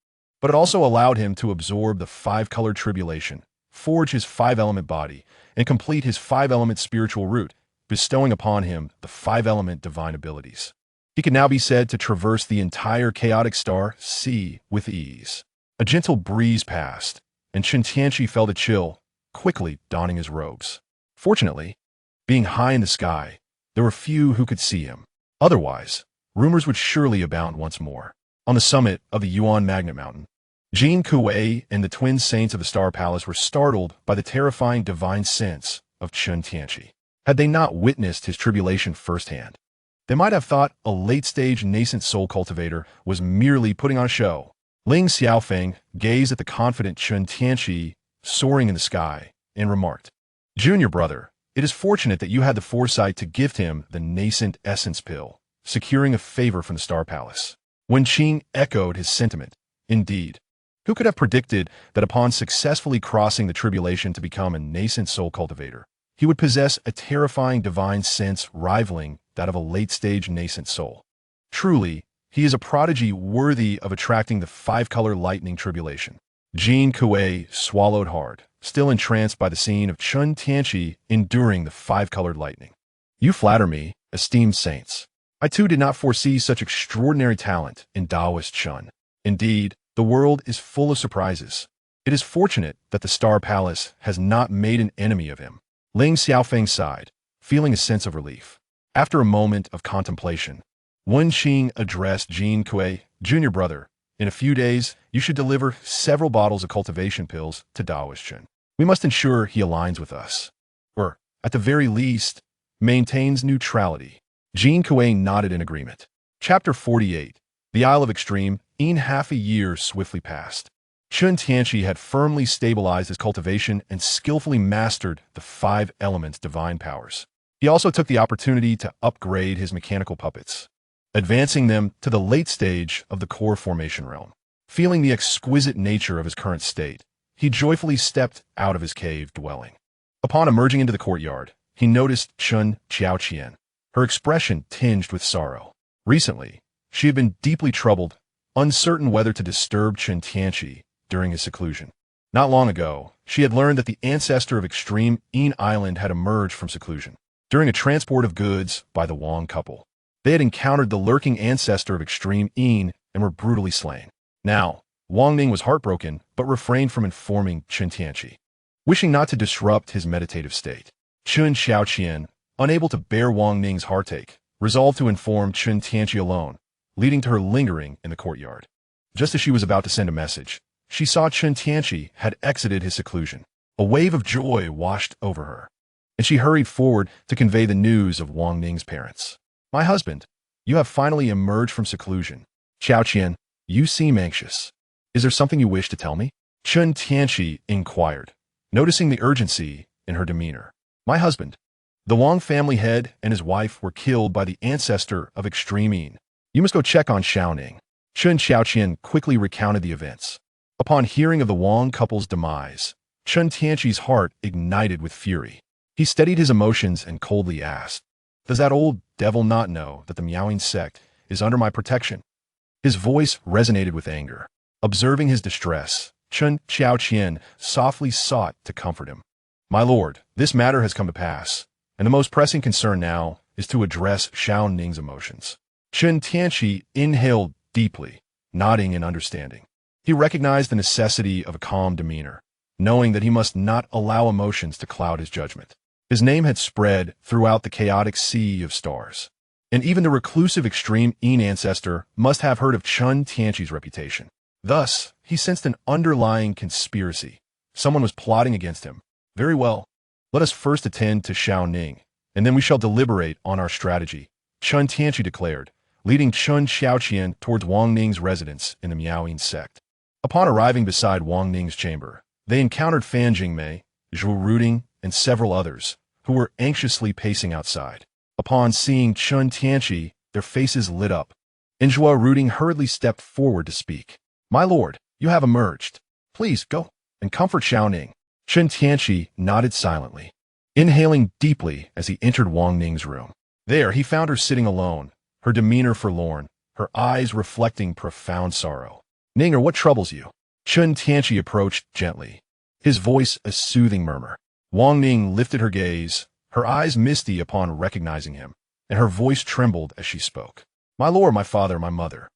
but it also allowed him to absorb the five-colored tribulation, forge his five-element body, and complete his five-element spiritual root, bestowing upon him the five-element divine abilities. He could now be said to traverse the entire chaotic star sea with ease. A gentle breeze passed, and Chen Tianqi felt a chill, quickly donning his robes. Fortunately, being high in the sky, there were few who could see him. Otherwise, rumors would surely abound once more. On the summit of the Yuan Magnet Mountain, Chen Tianqi and the twin saints of the Star Palace were startled by the terrifying divine sense of Chen Tianqi. Had they not witnessed his tribulation firsthand, they might have thought a late-stage nascent soul cultivator was merely putting on a show. Ling Xiaofeng gazed at the confident Chen Tianqi soaring in the sky and remarked, "Junior brother, it is fortunate that you had the foresight to gift him the nascent essence pill, securing a favor from the Star Palace." Wen Qing echoed his sentiment. Indeed, who could have predicted that upon successfully crossing the tribulation to become a nascent soul cultivator, he would possess a terrifying divine sense rivaling that of a late-stage nascent soul? Truly, he is a prodigy worthy of attracting the five-color lightning tribulation. Chen Tianqi swallowed hard, still entranced by the scene of Chen Tianqi enduring the five-colored lightning. "You flatter me, esteemed saints. I too did not foresee such extraordinary talent in Taoist Chen. Indeed, the world is full of surprises. It is fortunate that the Star Palace has not made an enemy of him." Ling Xiaofeng sighed, feeling a sense of relief. After a moment of contemplation, Wen Qing addressed Chen Tianqi, "Junior brother, in a few days, you should deliver several bottles of cultivation pills to Taoist Chen. We must ensure he aligns with us, or, at the very least, maintains neutrality." Jean Kuei nodded in agreement. Chapter 48. The Isle of Extreme. In half a year swiftly passed. Chen Tianqi had firmly stabilized his cultivation and skillfully mastered the 5 elements' divine powers. He also took the opportunity to upgrade his mechanical puppets, advancing them to the late stage of the core formation realm. Feeling the exquisite nature of his current state, he joyfully stepped out of his cave dwelling. Upon emerging into the courtyard, he noticed Chen Tianqi, her expression tinged with sorrow. Recently, she had been deeply troubled, uncertain whether to disturb Chen Tianqi during his seclusion. Not long ago, she had learned that the ancestor of Extreme Een Island had emerged from seclusion during a transport of goods by the Wang couple. They had encountered the lurking ancestor of Extreme Een and were brutally slain. Now, Wang Ning was heartbroken, but refrained from informing Chen Tianqi. Wishing not to disrupt his meditative state, Chen Xiaoqian, unable to bear Wang Ning's heartache, resolved to inform Chen Tianqi alone, leading to her lingering in the courtyard. Just as she was about to send a message, she saw Chen Tianqi had exited his seclusion. A wave of joy washed over her, and she hurried forward to convey the news of Wang Ning's parents. "My husband, you have finally emerged from seclusion. Xiaoqian, you seem anxious. Is there something you wish to tell me?" Chen Tianqi inquired, noticing the urgency in her demeanor. "My husband, the Wang family head and his wife were killed by the ancestor of Extreme Een. You must go check on Xiaoning." Chen Xiaoqian quickly recounted the events. Upon hearing of the Wang couple's demise, Chen Tianqi's heart ignited with fury. He steadied his emotions and coldly asked, "Does that old devil not know that the Miaoing sect is under my protection?" His voice resonated with anger. Observing his distress, Chen Xiaoqian softly sought to comfort him. "My lord, this matter has come to pass, and the most pressing concern now is to address Xiao Ning's emotions." Chen Tianqi inhaled deeply, nodding in understanding. He recognized the necessity of a calm demeanor, knowing that he must not allow emotions to cloud his judgment. His name had spread throughout the chaotic sea of stars, and even the reclusive Extreme Een ancestor must have heard of Chen Tianqi's reputation. Thus, he sensed an underlying conspiracy. Someone was plotting against him. "Very well. Let us first attend to Xiao Ning, and then we shall deliberate on our strategy," Chen Tianqi declared, leading Chen Xiaoqian towards Wang Ning's residence in the Miaoing sect. Upon arriving beside Wang Ning's chamber, they encountered Fan Jingmei, Zhu Ruding, and several others, who were anxiously pacing outside. Upon seeing Chen Tianqi, their faces lit up, and Zhu Ruding hurriedly stepped forward to speak. "My lord, you have emerged. Please go and comfort Xiao Ning." Chen Tianqi nodded silently, inhaling deeply as he entered Wang Ning's room. There, he found her sitting alone, her demeanor forlorn, her eyes reflecting profound sorrow. "Ninger, what troubles you?" Chen Tianqi approached gently, his voice a soothing murmur. Wang Ning lifted her gaze, her eyes misty upon recognizing him, and her voice trembled as she spoke. "My lord, my father, my mother.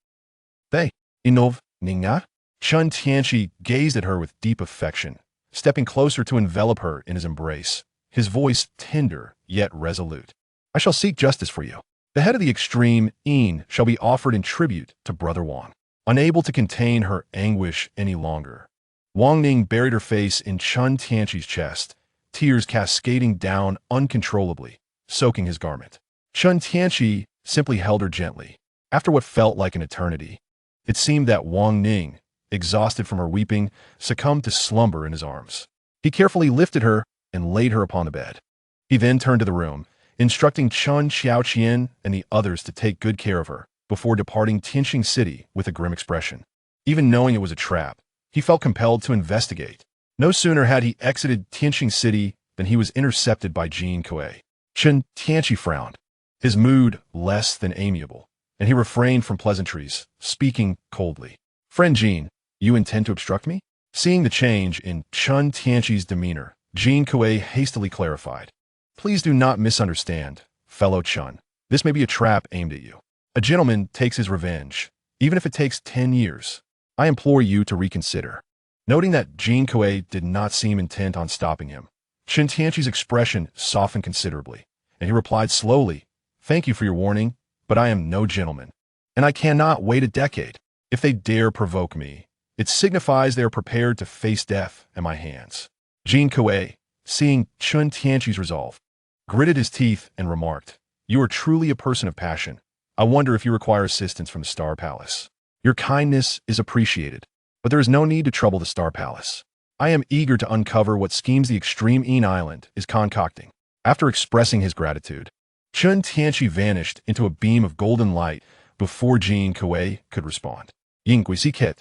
They, Inov, Ningna?" Chen Tianqi gazed at her with deep affection, stepping closer to envelop her in his embrace, his voice tender yet resolute. "I shall seek justice for you. The head of the Extreme Een shall be offered in tribute to Brother Wang." Unable to contain her anguish any longer, Wang Ning buried her face in Chen Tianqi's chest, tears cascading down uncontrollably, soaking his garment. Chen Tianqi simply held her gently. After what felt like an eternity, it seemed that Wang Ning, exhausted from her weeping, succumbed to slumber in his arms. He carefully lifted her and laid her upon the bed. He then turned to the room, instructing Chen Xiaoqian and the others to take good care of her, before departing Tianqing City with a grim expression. Even knowing it was a trap, he felt compelled to investigate. No sooner had he exited Tianqing City than he was intercepted by Jean Kuei. Chen Tianqi frowned, his mood less than amiable, and he refrained from pleasantries, speaking coldly. "Friend Jean, you intend to obstruct me?" Seeing the change in Chen Tianqi's demeanor, Jean Kuei hastily clarified. "Please do not misunderstand, fellow Chen. This may be a trap aimed at you. A gentleman takes his revenge, even if it takes 10 years. I implore you to reconsider." Noting that Jean Kuei did not seem intent on stopping him, Chen Tianqi's expression softened considerably, and he replied slowly, "Thank you for your warning, but I am no gentleman, and I cannot wait a decade. If they dare provoke me, it signifies they are prepared to face death at my hands." Jean Kuei, seeing Chen Tianqi's resolve, gritted his teeth and remarked, You are truly a person of passion. I wonder if you require assistance from the Star Palace. Your kindness is appreciated, but there is no need to trouble the Star Palace. I am eager to uncover what schemes the extreme Een Island is concocting. After expressing his gratitude, Chen Tianqi vanished into a beam of golden light before Jean Kuei could respond. Yingguisi Kit.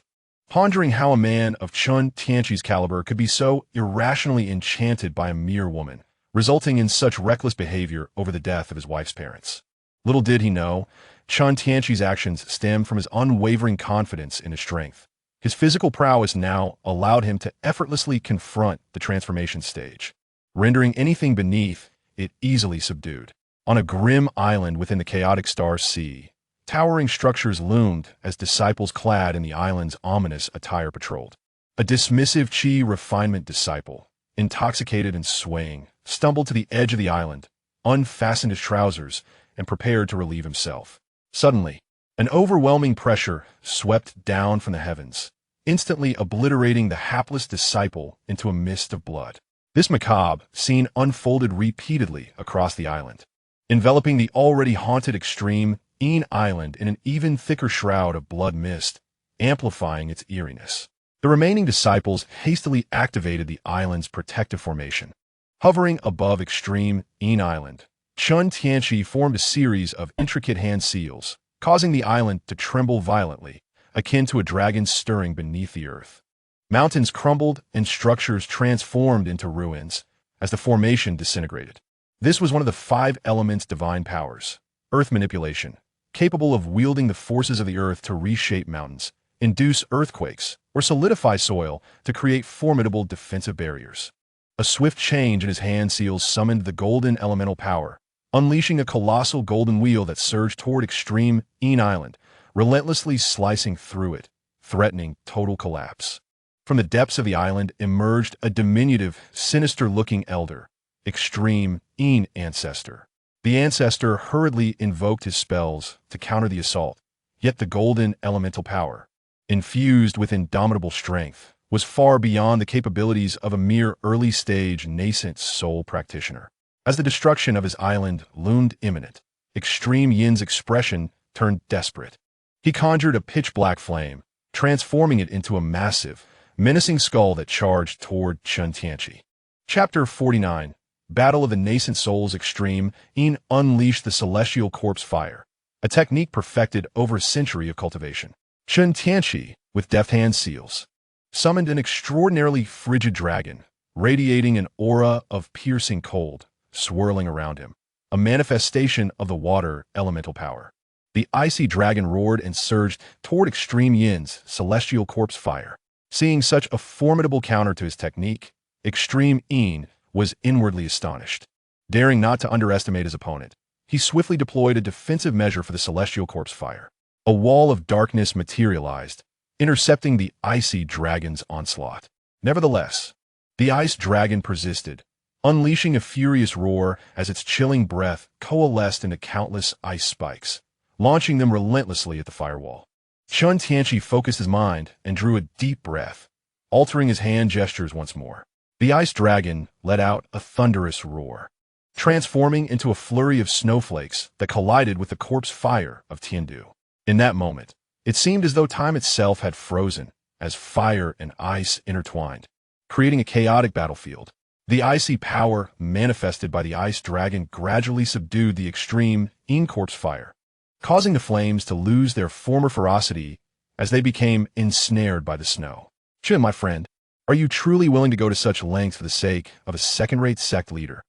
Pondering how a man of Chen Tianqi's caliber could be so irrationally enchanted by a mere woman, resulting in such reckless behavior over the death of his wife's parents. Little did he know, Chen Tianqi's actions stemmed from his unwavering confidence in his strength. His physical prowess now allowed him to effortlessly confront the transformation stage, rendering anything beneath it easily subdued. On a grim island within the chaotic star sea, towering structures loomed as disciples clad in the island's ominous attire patrolled. A dismissive Qi refinement disciple, intoxicated and swaying, stumbled to the edge of the island, unfastened his trousers, and prepared to relieve himself. Suddenly, an overwhelming pressure swept down from the heavens, instantly obliterating the hapless disciple into a mist of blood. This macabre scene unfolded repeatedly across the island, enveloping the already haunted extreme Een Island in an even thicker shroud of blood mist, amplifying its eeriness. The remaining disciples hastily activated the island's protective formation. Hovering above extreme Een Island, Chen Tianqi formed a series of intricate hand seals, causing the island to tremble violently, akin to a dragon stirring beneath the earth. Mountains crumbled and structures transformed into ruins as the formation disintegrated. This was one of the 5 elements' divine powers, earth manipulation, capable of wielding the forces of the earth to reshape mountains, induce earthquakes, or solidify soil to create formidable defensive barriers. A swift change in his hand seals summoned the golden elemental power, unleashing a colossal golden wheel that surged toward extreme Een Island, relentlessly slicing through it, threatening total collapse. From the depths of the island emerged a diminutive, sinister-looking elder, extreme Een Ancestor. The ancestor hurriedly invoked his spells to counter the assault, yet the golden elemental power, infused with indomitable strength, was far beyond the capabilities of a mere early-stage nascent soul practitioner. As the destruction of his island loomed imminent, Extreme Yin's expression turned desperate. He conjured a pitch-black flame, transforming it into a massive, menacing skull that charged toward Chen Tianqi. Chapter 49, Battle of the Nascent Souls. Extreme Yin unleashed the celestial corpse fire, a technique perfected over a century of cultivation. Chen Tianqi, with deft hand seals, summoned an extraordinarily frigid dragon, radiating an aura of piercing cold, swirling around him, a manifestation of the water elemental power. The icy dragon roared and surged toward Extreme Yin's celestial corpse fire. Seeing such a formidable counter to his technique, Extreme Yin was inwardly astonished. Daring not to underestimate his opponent, he swiftly deployed a defensive measure for the celestial corpse fire. A wall of darkness materialized, intercepting the icy dragon's onslaught. Nevertheless, the ice dragon persisted, unleashing a furious roar as its chilling breath coalesced into countless ice spikes, launching them relentlessly at the firewall. Chen Tianqi focused his mind and drew a deep breath, altering his hand gestures once more. The ice dragon let out a thunderous roar, transforming into a flurry of snowflakes that collided with the corpse fire of Tiandu. In that moment, it seemed as though time itself had frozen as fire and ice intertwined, creating a chaotic battlefield. The icy power manifested by the ice dragon gradually subdued the extreme Yin corpse fire, causing the flames to lose their former ferocity as they became ensnared by the snow. Chen, my friend, are you truly willing to go to such lengths for the sake of a second-rate sect leader?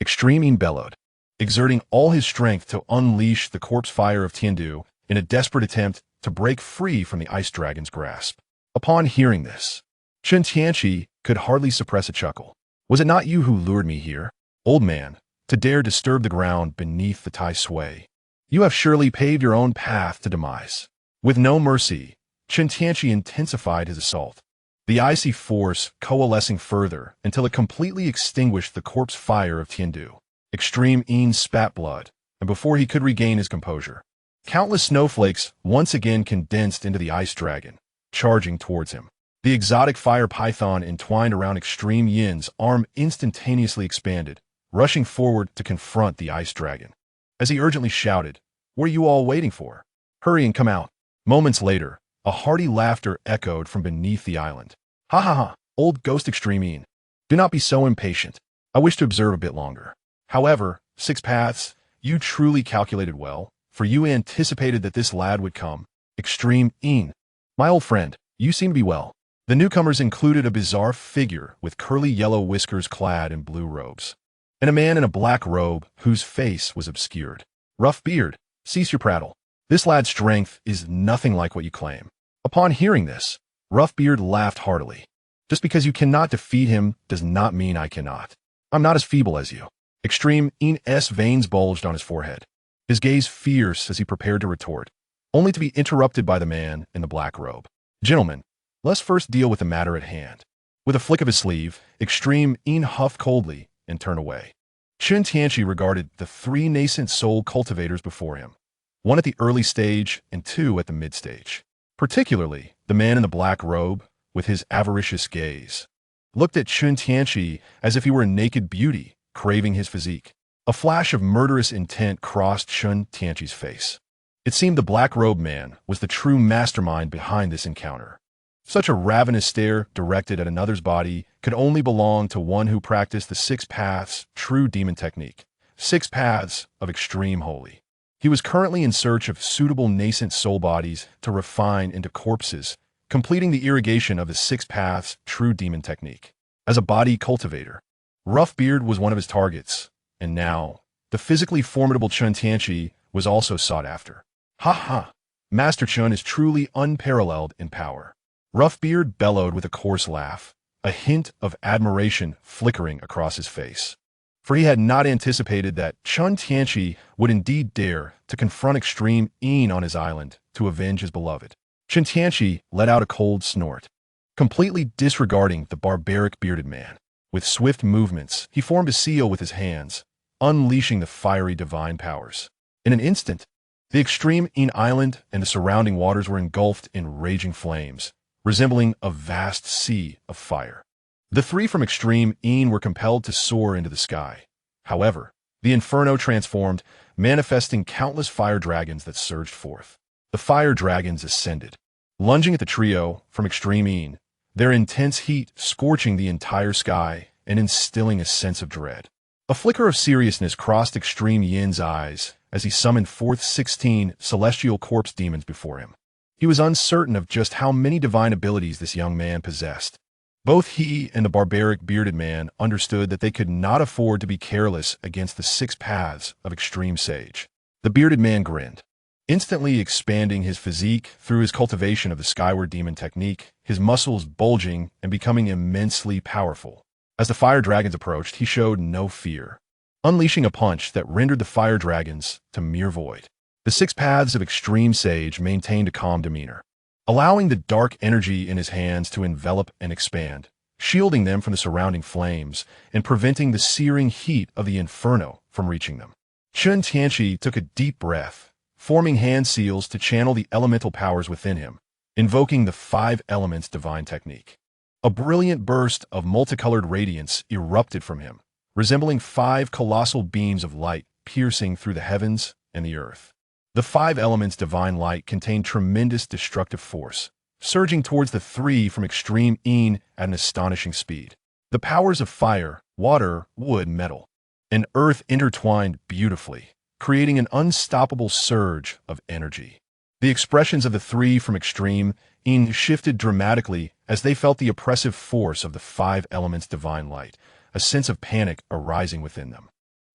Extreme Yin bellowed, exerting all his strength to unleash the corpse fire of Tiandu in a desperate attempt to break free from the ice dragon's grasp. Upon hearing this, Chen Tianqi could hardly suppress a chuckle. Was it not you who lured me here, old man, to dare disturb the ground beneath the Tai sway? You have surely paved your own path to demise. With no mercy, Chen Tianqi intensified his assault, the icy force coalescing further until it completely extinguished the corpse fire of Tiandu. Extreme Yin spat blood, and before he could regain his composure, countless snowflakes once again condensed into the ice dragon, charging towards him. The exotic fire python entwined around Extreme Yin's arm instantaneously expanded, rushing forward to confront the ice dragon. as he urgently shouted, "What are you all waiting for? Hurry and come out." Moments later, a hearty laughter echoed from beneath the island. "Ha ha ha, old ghost extremine. Do not be so impatient. I wish to observe a bit longer. However, Six Paths, you truly calculated well, for you anticipated that this lad would come. Extreme Een. My old friend, you seem to be well." The newcomers included a bizarre figure with curly yellow whiskers clad in blue robes, and a man in a black robe whose face was obscured. "Rough beard, cease your prattle. This lad's strength is nothing like what you claim." Upon hearing this, Roughbeard laughed heartily. "Just because you cannot defeat him does not mean I cannot. I'm not as feeble as you." Extreme En's veins bulged on his forehead, his gaze fierce as he prepared to retort, only to be interrupted by the man in the black robe. "Gentlemen, let's first deal with the matter at hand." With a flick of his sleeve, Extreme En huffed coldly and turned away. Chen Tianqi regarded the three nascent soul cultivators before him, one at the early stage and two at the mid-stage. Particularly, the man in the black robe, with his avaricious gaze, looked at Chen Tianqi as if he were a naked beauty, craving his physique. A flash of murderous intent crossed Chen Tianqi's face. It seemed the black-robed man was the true mastermind behind this encounter. Such a ravenous stare directed at another's body could only belong to one who practiced the Six Paths' true demon technique, Six Paths of Extreme Holy. He was currently in search of suitable nascent soul bodies to refine into corpses, completing the irrigation of the Six Paths' true demon technique. As a body cultivator, Roughbeard was one of his targets, and now, the physically formidable Chen Tianqi was also sought after. "Ha ha! Master Chen is truly unparalleled in power." Roughbeard bellowed with a coarse laugh, a hint of admiration flickering across his face. For he had not anticipated that Chen Tianqi would indeed dare to confront Extreme En on his island to avenge his beloved. Chen Tianqi let out a cold snort, completely disregarding the barbaric bearded man. With swift movements, he formed a seal with his hands, unleashing the fiery divine powers. In an instant, the Extreme En Island and the surrounding waters were engulfed in raging flames, resembling a vast sea of fire. The three from Extreme En were compelled to soar into the sky. However, the inferno transformed, manifesting countless fire dragons that surged forth. The fire dragons ascended, lunging at the trio from Extreme En, their intense heat scorching the entire sky and instilling a sense of dread. A flicker of seriousness crossed Extreme Yin's eyes as he summoned forth 16 celestial corpse demons before him. He was uncertain of just how many divine abilities this young man possessed. Both he and the barbaric bearded man understood that they could not afford to be careless against the Six Paths of Extreme Sage. The bearded man grinned, instantly expanding his physique through his cultivation of the Skyward Demon technique, his muscles bulging and becoming immensely powerful. As the fire dragons approached, he showed no fear, unleashing a punch that rendered the fire dragons to mere void. The Six Paths of Extreme Sage maintained a calm demeanor, allowing the dark energy in his hands to envelop and expand, shielding them from the surrounding flames and preventing the searing heat of the inferno from reaching them. Chen Tianqi took a deep breath, forming hand seals to channel the elemental powers within him, invoking the Five Elements divine technique. A brilliant burst of multicolored radiance erupted from him, resembling 5 colossal beams of light piercing through the heavens and the earth. The 5 Elements divine light contained tremendous destructive force, surging towards the three from Extreme En at an astonishing speed. The powers of fire, water, wood, metal, and earth intertwined beautifully, creating an unstoppable surge of energy. The expressions of the three from Extreme En shifted dramatically as they felt the oppressive force of the 5 Elements divine light, a sense of panic arising within them.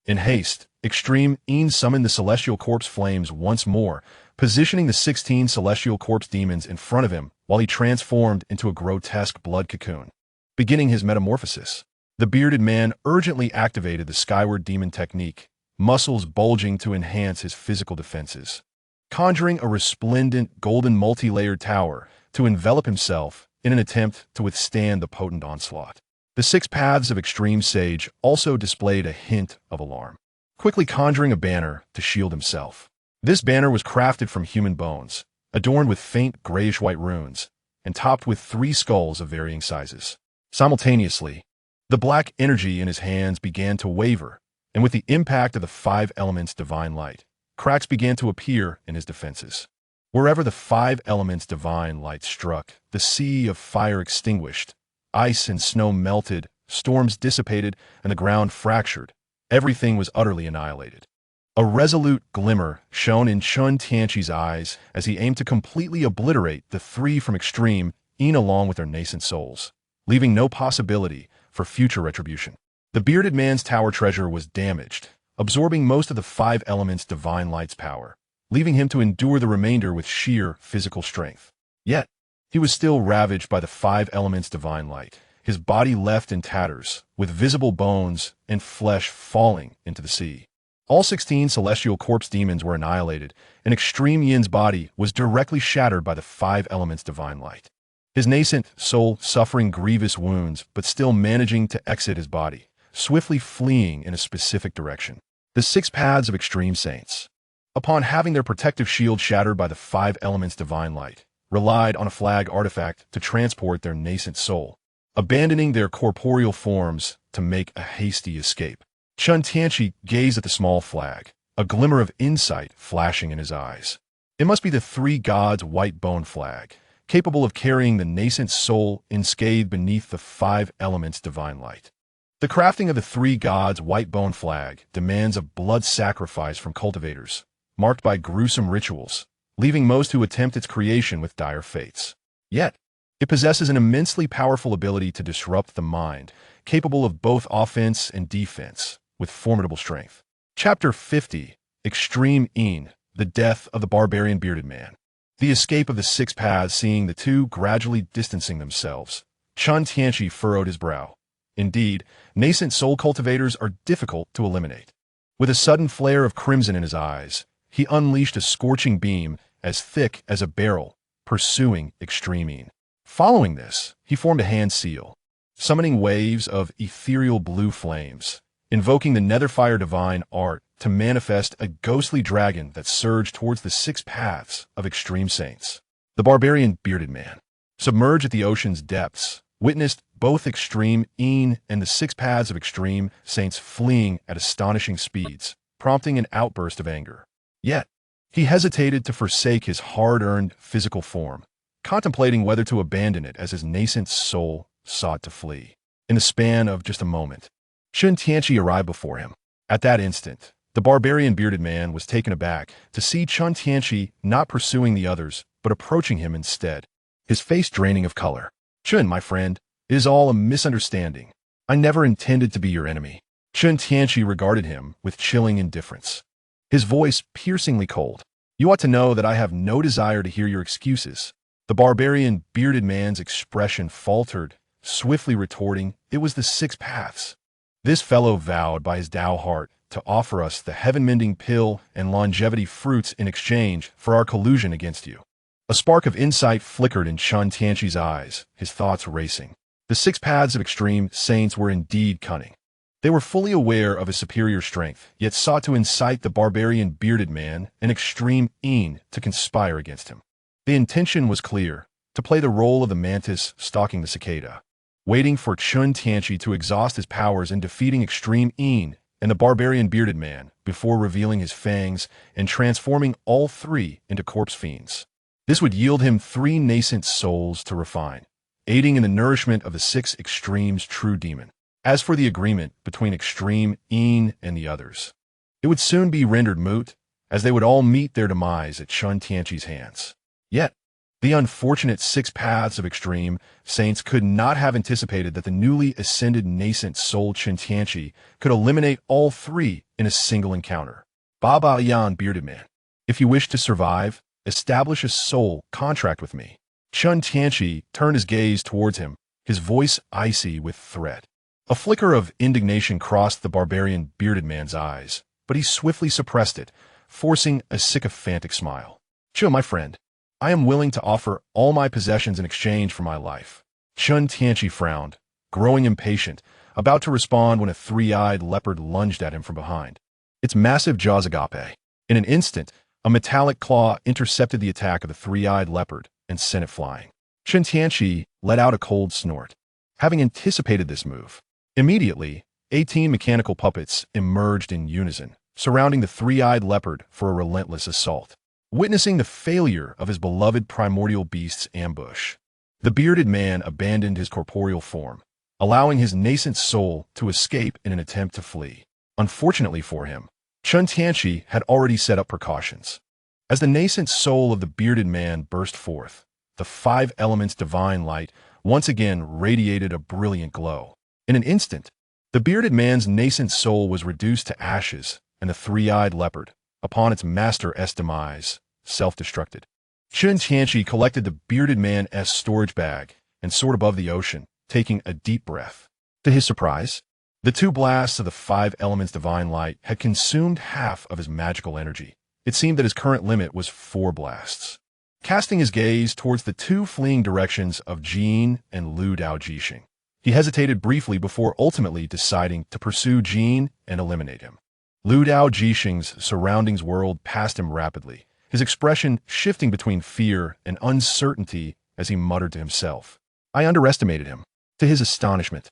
In haste, Extreme En summoned the celestial corpse flames once more, positioning the 16 celestial corpse demons in front of him while he transformed into a grotesque blood cocoon. Beginning his metamorphosis, the bearded man urgently activated the Skyward Demon technique, muscles bulging to enhance his physical defenses, conjuring a resplendent golden multi-layered tower to envelop himself in an attempt to withstand the potent onslaught. The Six Paths of Extreme Sage also displayed a hint of alarm, quickly conjuring a banner to shield himself. This banner was crafted from human bones, adorned with faint grayish-white runes, and topped with 3 skulls of varying sizes. Simultaneously, the black energy in his hands began to waver and with the impact of the 5 elements divine light, cracks began to appear in his defenses. Wherever the 5 elements divine light struck, the sea of fire extinguished, ice and snow melted, storms dissipated, and the ground fractured. Everything was utterly annihilated. A resolute glimmer shone in Chen Tianqi's eyes as he aimed to completely obliterate the 3 from extreme in along with their nascent souls, leaving no possibility for future retribution. The bearded man's tower treasure was damaged, absorbing most of the 5 elements divine light's power, leaving him to endure the remainder with sheer physical strength. Yet, he was still ravaged by the 5 elements divine light, his body left in tatters, with visible bones and flesh falling into the sea. All 16 celestial corpse demons were annihilated, and Extreme Yin's body was directly shattered by the 5 elements divine light. His nascent soul suffering grievous wounds, but still managing to exit his body, swiftly fleeing in a specific direction. The 6 paths of extreme saints, upon having their protective shield shattered by the 5 elements divine light, relied on a flag artifact to transport their nascent soul, abandoning their corporeal forms to make a hasty escape. Chen Tianqi gazed at the small flag, a glimmer of insight flashing in his eyes. It must be the 3 gods' white bone flag, capable of carrying the nascent soul enscathed beneath the 5 elements divine light. The crafting of the 3 gods' white bone flag demands a blood sacrifice from cultivators, marked by gruesome rituals, leaving most who attempt its creation with dire fates. Yet, it possesses an immensely powerful ability to disrupt the mind, capable of both offense and defense, with formidable strength. Chapter 50, Extreme In, the Death of the Barbarian Bearded Man. The escape of the 6 paths, seeing the 2 gradually distancing themselves. Chen Tianqi furrowed his brow. Indeed, nascent soul cultivators are difficult to eliminate. With a sudden flare of crimson in his eyes, he unleashed a scorching beam as thick as a barrel, pursuing Extreme In. Following this, he formed a hand seal, summoning waves of ethereal blue flames, invoking the Netherfire divine art to manifest a ghostly dragon that surged towards the 6 paths of extreme saints. The barbarian bearded man, submerged at the ocean's depths, witnessed both Extreme In and the 6 paths of extreme saints fleeing at astonishing speeds, prompting an outburst of anger. Yet, he hesitated to forsake his hard-earned physical form, contemplating whether to abandon it as his nascent soul sought to flee. In the span of just a moment, Chen Tianqi arrived before him. At that instant, the barbarian bearded man was taken aback to see Chen Tianqi not pursuing the others, but approaching him instead, his face draining of color. "Chen, my friend, it is all a misunderstanding. I never intended to be your enemy." Chen Tianqi regarded him with chilling indifference, his voice piercingly cold. "You ought to know that I have no desire to hear your excuses." The barbarian bearded man's expression faltered, swiftly retorting, "It was the 6 paths. This fellow vowed by his Tao heart to offer us the heaven-mending pill and longevity fruits in exchange for our collusion against you." A spark of insight flickered in Chen Tianqi's eyes, his thoughts racing. The 6 paths of extreme saints were indeed cunning. They were fully aware of his superior strength, yet sought to incite the barbarian bearded man and Extreme In to conspire against him. The intention was clear, to play the role of the mantis stalking the cicada, waiting for Chen Tianqi to exhaust his powers in defeating Extreme In and the barbarian bearded man before revealing his fangs and transforming all 3 into corpse fiends. This would yield him 3 nascent souls to refine, aiding in the nourishment of the 6 extremes' true demon. As for the agreement between Extreme In and the others, it would soon be rendered moot, as they would all meet their demise at Chen Tianqi's hands. Yet, the unfortunate 6 paths of extreme saints could not have anticipated that the newly ascended nascent soul Chen Tianqi could eliminate all 3 in a single encounter. Baba Yan bearded man, if you wish to survive, establish a soul contract with me. Chen Tianqi turned his gaze towards him, his voice icy with threat. A flicker of indignation crossed the barbarian bearded man's eyes, but he swiftly suppressed it, forcing a sycophantic smile. "Chen, my friend, I am willing to offer all my possessions in exchange for my life." Chen Tianqi frowned, growing impatient, about to respond when a 3-eyed leopard lunged at him from behind, its massive jaws agape. In an instant, a metallic claw intercepted the attack of the 3-eyed leopard and sent it flying. Chen Tianqi let out a cold snort, having anticipated this move. Immediately, 18 mechanical puppets emerged in unison, surrounding the three-eyed leopard for a relentless assault. Witnessing the failure of his beloved primordial beast's ambush, the bearded man abandoned his corporeal form, allowing his nascent soul to escape in an attempt to flee. Unfortunately for him, Chen Tianqi had already set up precautions. As the nascent soul of the bearded man burst forth, the five elements' divine light once again radiated a brilliant glow. In an instant, the bearded man's nascent soul was reduced to ashes, and the three-eyed leopard, upon its master's demise, self-destructed. Chen Tianqi collected the bearded man's storage bag and soared above the ocean, taking a deep breath. To his surprise, the two blasts of the five elements' divine light had consumed half of his magical energy. It seemed that his current limit was 4 blasts. Casting his gaze towards the two fleeing directions of Jin and Liu Dao Jixing, he hesitated briefly before ultimately deciding to pursue Jin and eliminate him. Liu Dao Jixing's surroundings whirled past him rapidly, his expression shifting between fear and uncertainty as he muttered to himself. I underestimated him. To his astonishment,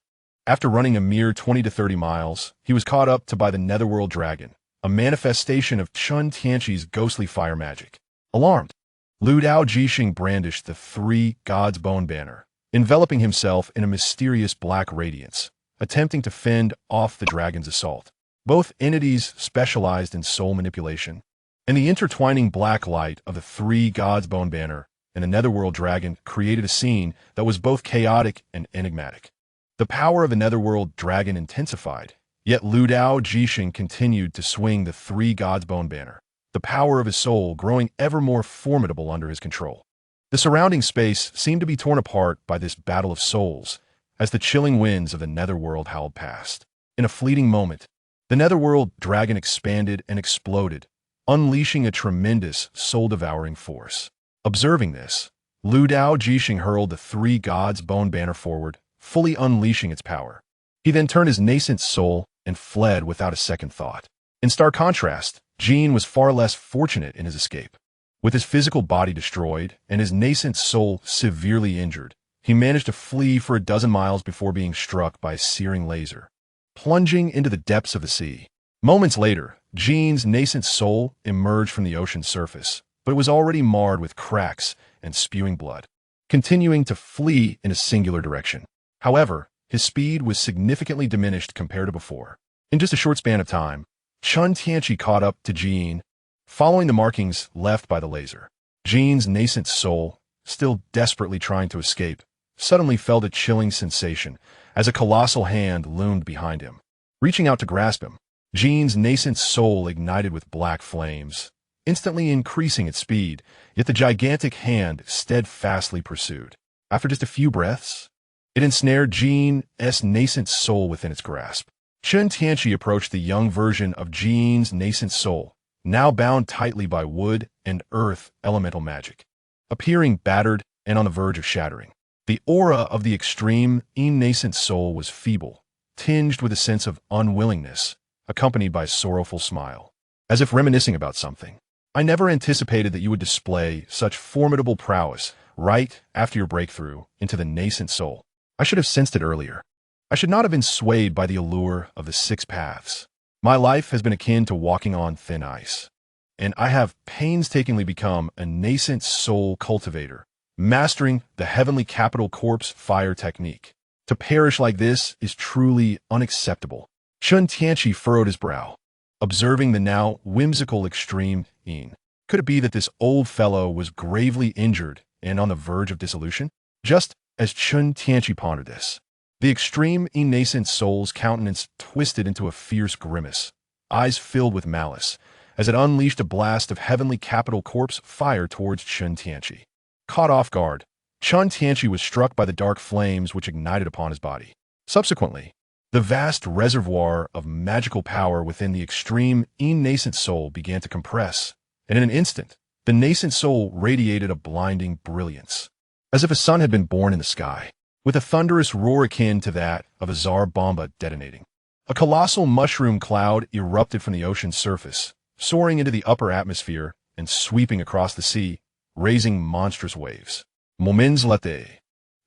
after running a mere 20 to 30 miles, he was caught up to by the Netherworld Dragon, a manifestation of Chen Tianqi's ghostly fire magic. Alarmed, Liu Dao Jixing brandished the three gods' bone banner, enveloping himself in a mysterious black radiance, attempting to fend off the dragon's assault. Both entities specialized in soul manipulation, and the intertwining black light of the three gods' bone banner and the Netherworld Dragon created a scene that was both chaotic and enigmatic. The power of the Netherworld Dragon intensified, yet Liu Dao Jixing continued to swing the three gods' bone banner, the power of his soul growing ever more formidable under his control. The surrounding space seemed to be torn apart by this battle of souls as the chilling winds of the Netherworld howled past. In a fleeting moment, the Netherworld Dragon expanded and exploded, unleashing a tremendous soul-devouring force. Observing this, Liu Dao Jixing hurled the three gods' bone banner forward, fully unleashing its power. He then turned his nascent soul and fled without a second thought. In stark contrast, Jin was far less fortunate in his escape. With his physical body destroyed and his nascent soul severely injured, he managed to flee for a dozen miles before being struck by a searing laser, plunging into the depths of the sea. Moments later, Jin's nascent soul emerged from the ocean's surface, but it was already marred with cracks and spewing blood, continuing to flee in a singular direction. However, his speed was significantly diminished compared to before. In just a short span of time, Chen Tianqi caught up to Jin, following the markings left by the laser. Jin's nascent soul, still desperately trying to escape, suddenly felt a chilling sensation as a colossal hand loomed behind him. Reaching out to grasp him, Jin's nascent soul ignited with black flames, instantly increasing its speed, yet the gigantic hand steadfastly pursued. After just a few breaths, it ensnared Jin's nascent soul within its grasp. Chen Tianqi approached the young version of Jin's nascent soul, now bound tightly by wood and earth elemental magic, appearing battered and on the verge of shattering. The aura of the extreme nascent soul was feeble, tinged with a sense of unwillingness, accompanied by a sorrowful smile, as if reminiscing about something. I never anticipated that you would display such formidable prowess right after your breakthrough into the nascent soul. I should have sensed it earlier. I should not have been swayed by the allure of the 6 paths. My life has been akin to walking on thin ice, and I have painstakingly become a nascent soul cultivator, mastering the heavenly capital corpse fire technique. To perish like this is truly unacceptable. Chen Tianqi furrowed his brow, observing the now whimsical extreme Yin. Could it be that this old fellow was gravely injured and on the verge of dissolution? Just as Chen Tianqi pondered this, the extreme nascent soul's countenance twisted into a fierce grimace, eyes filled with malice, as it unleashed a blast of heavenly capital corpse fire towards Chen Tianqi. Caught off guard, Chen Tianqi was struck by the dark flames which ignited upon his body. Subsequently, the vast reservoir of magical power within the extreme nascent soul began to compress, and in an instant, the nascent soul radiated a blinding brilliance, as if a sun had been born in the sky, with a thunderous roar akin to that of a Tsar Bomba detonating. A colossal mushroom cloud erupted from the ocean's surface, soaring into the upper atmosphere and sweeping across the sea, raising monstrous waves. Moments later,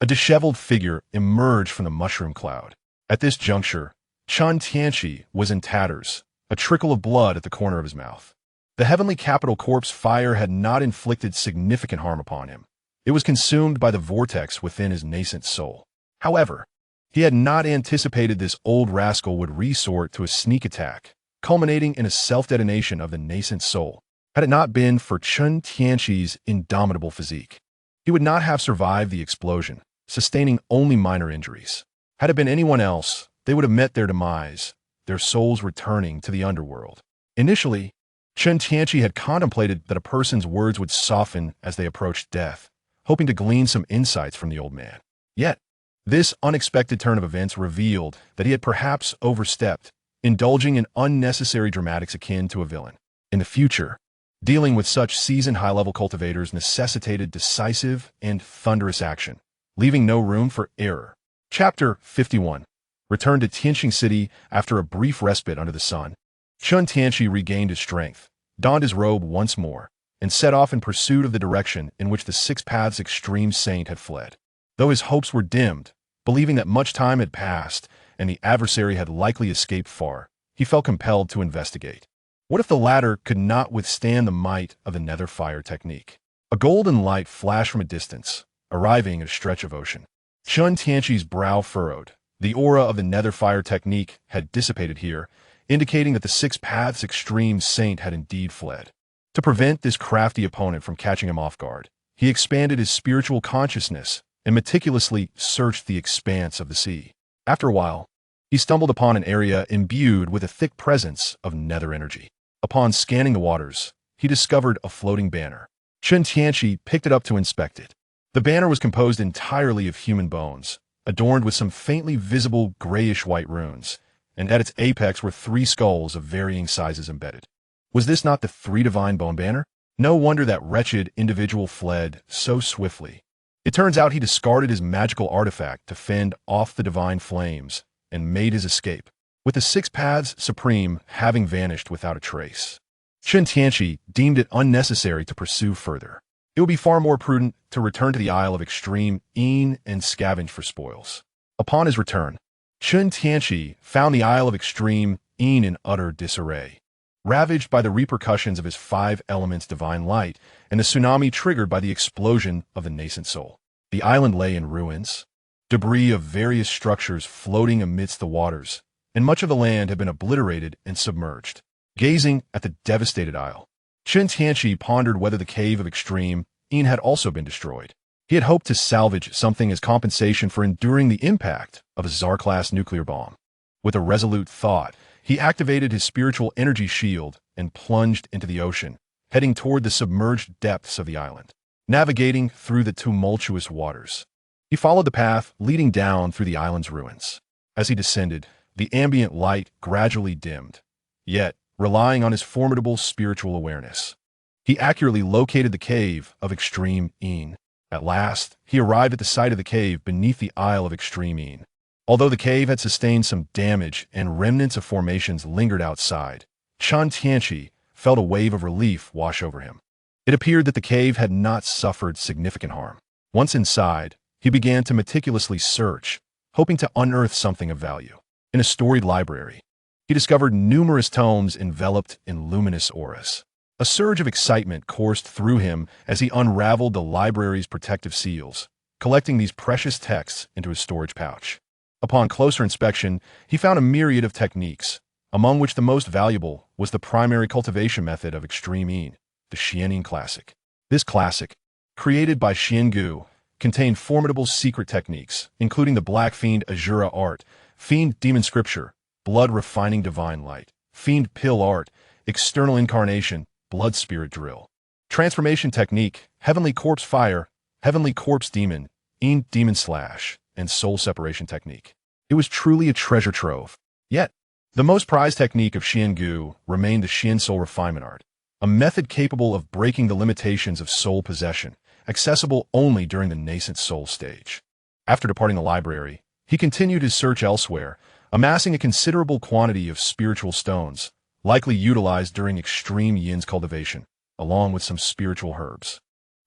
a disheveled figure emerged from the mushroom cloud. At this juncture, Chen Tianqi was in tatters, a trickle of blood at the corner of his mouth. The heavenly capital corpse fire had not inflicted significant harm upon him. It was consumed by the vortex within his nascent soul. However, he had not anticipated this old rascal would resort to a sneak attack, culminating in a self-detonation of the nascent soul. Had it not been for Chen Tianqi's indomitable physique, he would not have survived the explosion, sustaining only minor injuries. Had it been anyone else, they would have met their demise, their souls returning to the underworld. Initially, Chen Tianqi had contemplated that a person's words would soften as they approached death, hoping to glean some insights from the old man. Yet, this unexpected turn of events revealed that he had perhaps overstepped, indulging in unnecessary dramatics akin to a villain. In the future, dealing with such seasoned high-level cultivators necessitated decisive and thunderous action, leaving no room for error. Chapter 51. Returned to Tianqi City after a brief respite under the sun. Chen Tianqi regained his strength, donned his robe once more, and set off in pursuit of the direction in which the Six Paths Extreme Saint had fled. Though his hopes were dimmed, believing that much time had passed and the adversary had likely escaped far, he felt compelled to investigate. What if the latter could not withstand the might of the nether fire technique? A golden light flashed from a distance, arriving at a stretch of ocean. Chen Tianqi's brow furrowed. The aura of the nether fire technique had dissipated here, indicating that the Six Paths Extreme Saint had indeed fled. To prevent this crafty opponent from catching him off guard, he expanded his spiritual consciousness and meticulously searched the expanse of the sea. After a while, he stumbled upon an area imbued with a thick presence of nether energy. Upon scanning the waters, he discovered a floating banner. Chen Tianqi picked it up to inspect it. The banner was composed entirely of human bones, adorned with some faintly visible grayish-white runes, and at its apex were 3 skulls of varying sizes embedded. Was this not the 3 divine bone banner? No wonder that wretched individual fled so swiftly. It turns out he discarded his magical artifact to fend off the divine flames and made his escape, with the Six Paths Supreme having vanished without a trace. Chen Tianqi deemed it unnecessary to pursue further. It would be far more prudent to return to the Isle of Extreme Een and scavenge for spoils. Upon his return, Chen Tianqi found the Isle of Extreme Een in utter disarray, ravaged by the repercussions of his 5 elements divine light and the tsunami triggered by the explosion of the nascent soul. The island lay in ruins, debris of various structures floating amidst the waters, and much of the land had been obliterated and submerged. Gazing at the devastated isle, Chen Tianqi pondered whether the cave of Extreme Een had also been destroyed. He had hoped to salvage something as compensation for enduring the impact of a Tsar-class nuclear bomb. With a resolute thought, he activated his spiritual energy shield and plunged into the ocean, heading toward the submerged depths of the island. Navigating through the tumultuous waters, he followed the path leading down through the island's ruins. As he descended, the ambient light gradually dimmed, yet, relying on his formidable spiritual awareness, he accurately located the cave of Extreme Een. At last, he arrived at the site of the cave beneath the Isle of Extreme Een. Although the cave had sustained some damage and remnants of formations lingered outside, Chen Tianqi felt a wave of relief wash over him. It appeared that the cave had not suffered significant harm. Once inside, he began to meticulously search, hoping to unearth something of value. In a storied library, he discovered numerous tomes enveloped in luminous auras. A surge of excitement coursed through him as he unraveled the library's protective seals, collecting these precious texts into his storage pouch. Upon closer inspection, he found a myriad of techniques, among which the most valuable was the primary cultivation method of Extreme Een, the Xianyin Classic. This classic, created by Xiangu, contained formidable secret techniques, including the Black Fiend Azura Art, Fiend Demon Scripture, Blood Refining Divine Light, Fiend Pill Art, External Incarnation, Blood Spirit Drill, Transformation Technique, Heavenly Corpse Fire, Heavenly Corpse Demon, Een Demon Slash, and Soul Separation Technique. It was truly a treasure trove. Yet, the most prized technique of Xiangu remained the Xian Soul Refinement Art, a method capable of breaking the limitations of soul possession, accessible only during the nascent soul stage. After departing the library, he continued his search elsewhere, amassing a considerable quantity of spiritual stones, likely utilized during Extreme Yin's cultivation, along with some spiritual herbs.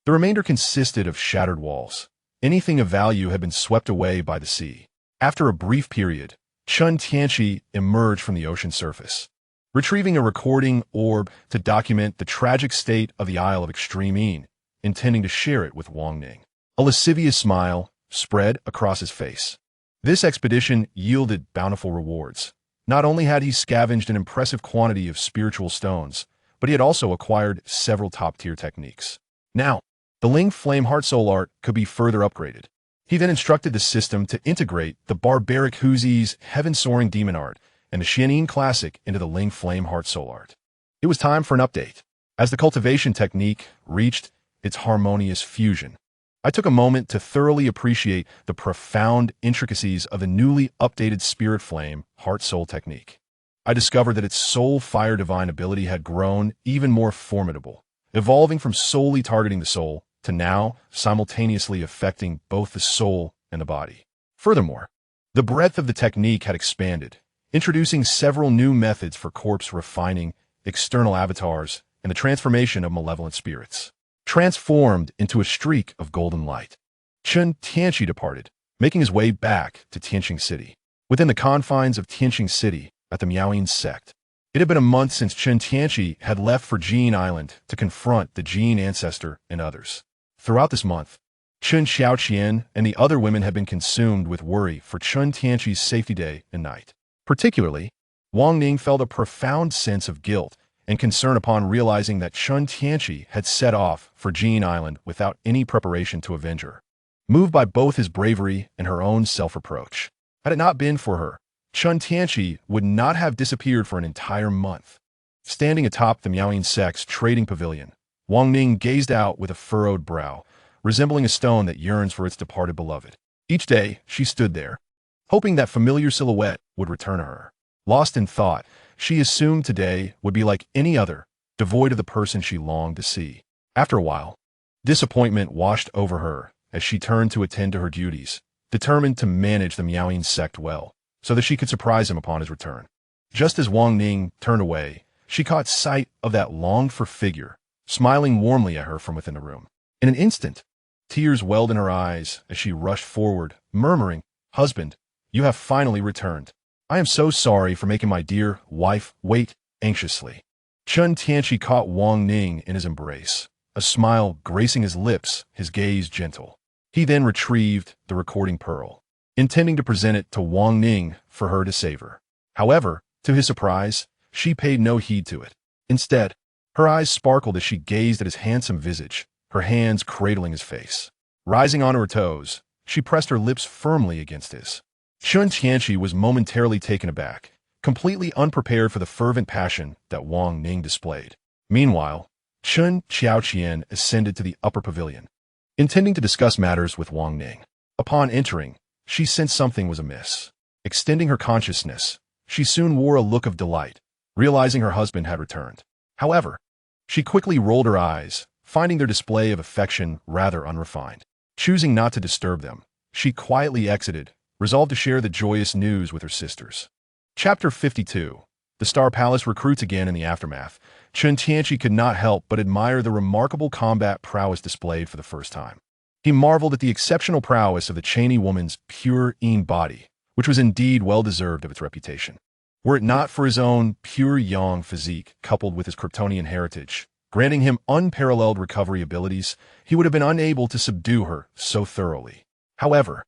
The remainder consisted of shattered walls. Anything of value had been swept away by the sea. After a brief period, Chen Tianqi emerged from the ocean surface, retrieving a recording orb to document the tragic state of the Isle of Extreme Een, intending to share it with Wang Ning. A lascivious smile spread across his face. This expedition yielded bountiful rewards. Not only had he scavenged an impressive quantity of spiritual stones, but he had also acquired several top-tier techniques. Now, the Ling Flame Heart Soul art could be further upgraded. He then instructed the system to integrate the barbaric Huzi's heaven-soaring demon art and the Xianyin classic into the Ling Flame Heart Soul art. It was time for an update. As the cultivation technique reached its harmonious fusion, I took a moment to thoroughly appreciate the profound intricacies of the newly updated Spirit Flame Heart Soul technique. I discovered that its Soul Fire Divine ability had grown even more formidable, evolving from solely targeting the soul to now simultaneously affecting both the soul and the body. Furthermore, the breadth of the technique had expanded, introducing several new methods for corpse refining, external avatars, and the transformation of malevolent spirits. Transformed into a streak of golden light, Chen Tianqi departed, making his way back to Tianqing City. Within the confines of Tianqing City, at the Miaoyin sect, it had been a month since Chen Tianqi had left for Jin Island to confront the Jin ancestor and others. Throughout this month, Chen Xiaoqian and the other women had been consumed with worry for Chen Tianqi's safety day and night. Particularly, Wang Ning felt a profound sense of guilt and concern upon realizing that Chen Tianqi had set off for Jin Island without any preparation to avenge her. Moved by both his bravery and her own self-reproach, had it not been for her, Chen Tianqi would not have disappeared for an entire month. Standing atop the Miaoyin sect's trading pavilion, Wang Ning gazed out with a furrowed brow, resembling a stone that yearns for its departed beloved. Each day, she stood there, hoping that familiar silhouette would return to her. Lost in thought, she assumed today would be like any other, devoid of the person she longed to see. After a while, disappointment washed over her as she turned to attend to her duties, determined to manage the Miaoyin sect well, so that she could surprise him upon his return. Just as Wang Ning turned away, she caught sight of that longed-for figure, smiling warmly at her from within the room. In an instant, tears welled in her eyes as she rushed forward, murmuring, "Husband, you have finally returned. I am so sorry for making my dear wife wait anxiously." Chen Tianqi caught Wang Ning in his embrace, a smile gracing his lips, his gaze gentle. He then retrieved the recording pearl, intending to present it to Wang Ning for her to savor. However, to his surprise, she paid no heed to it. Instead, her eyes sparkled as she gazed at his handsome visage, her hands cradling his face. Rising onto her toes, she pressed her lips firmly against his. Chen Tianqi was momentarily taken aback, completely unprepared for the fervent passion that Wang Ning displayed. Meanwhile, Chen Xiaoqian ascended to the upper pavilion, intending to discuss matters with Wang Ning. Upon entering, she sensed something was amiss. Extending her consciousness, she soon wore a look of delight, realizing her husband had returned. However, she quickly rolled her eyes, finding their display of affection rather unrefined. Choosing not to disturb them, she quietly exited, resolved to share the joyous news with her sisters. Chapter 52. The Star Palace recruits again in the aftermath. Chen Tianqi could not help but admire the remarkable combat prowess displayed for the first time. He marveled at the exceptional prowess of the Cheney woman's pure Een body, which was indeed well-deserved of its reputation. Were it not for his own pure yang physique coupled with his Kryptonian heritage, granting him unparalleled recovery abilities, he would have been unable to subdue her so thoroughly. However,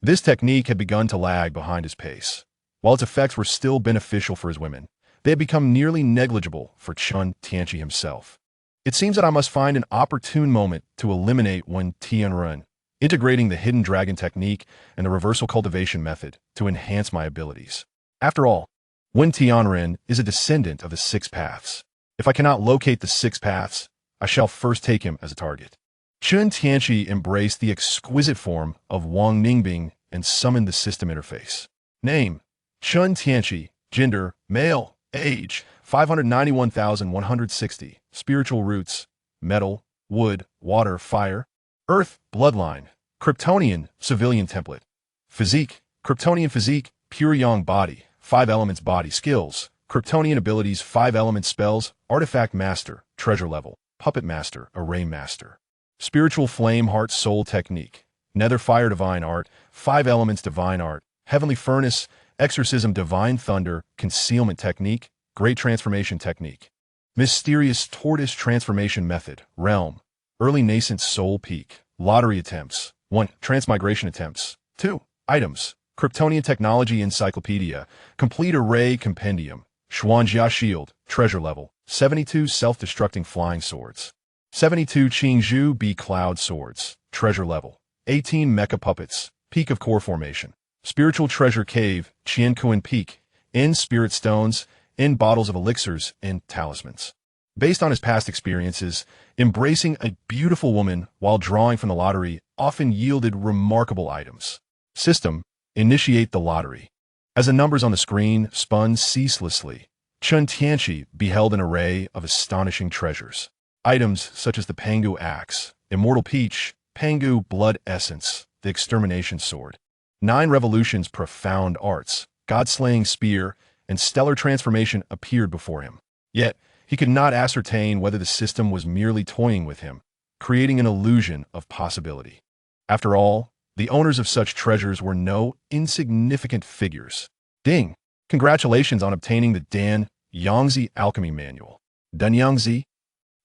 this technique had begun to lag behind his pace. While its effects were still beneficial for his women, they had become nearly negligible for Chen Tianqi himself. It seems that I must find an opportune moment to eliminate Wen Tianren, integrating the hidden dragon technique and the reversal cultivation method to enhance my abilities. After all, Wen Tianren is a descendant of the six paths. If I cannot locate the six paths, I shall first take him as a target. Chen Tianqi embraced the exquisite form of Wang Ningbing and summoned the system interface. Name: Chen Tianqi. Gender: male. Age: 591,160. Spiritual roots: metal, wood, water, fire. Earth: bloodline. Kryptonian, civilian template. Physique: Kryptonian physique, pure yang body. 5 elements body. Skills: Kryptonian abilities, 5 elements spells, artifact master, treasure level, puppet master, array master. Spiritual flame heart soul technique, nether fire divine art, 5 elements divine art, heavenly furnace, exorcism, divine thunder, concealment technique, great transformation technique, mysterious tortoise transformation method, realm, early nascent soul peak, lottery attempts, 1. Transmigration attempts, 2. Items, Kryptonian technology encyclopedia, complete array compendium, Xuanjia shield, treasure level, 72 self-destructing flying swords, 72 Qingzhu B cloud swords, treasure level, 18 mecha puppets, peak of core formation, spiritual treasure cave, Qianquan peak, in spirit stones, in bottles of elixirs, in talismans. Based on his past experiences, embracing a beautiful woman while drawing from the lottery often yielded remarkable items. System, initiate the lottery. As the numbers on the screen spun ceaselessly, Chen Tianqi beheld an array of astonishing treasures. Items such as the Pangu axe, immortal peach, Pangu blood essence, the extermination sword, 9 revolutions profound arts, god-slaying spear, and stellar transformation appeared before him. Yet, he could not ascertain whether the system was merely toying with him, creating an illusion of possibility. After all, the owners of such treasures were no insignificant figures. Ding! Congratulations on obtaining the Dan Yangzi Alchemy Manual. Dan Yangzi?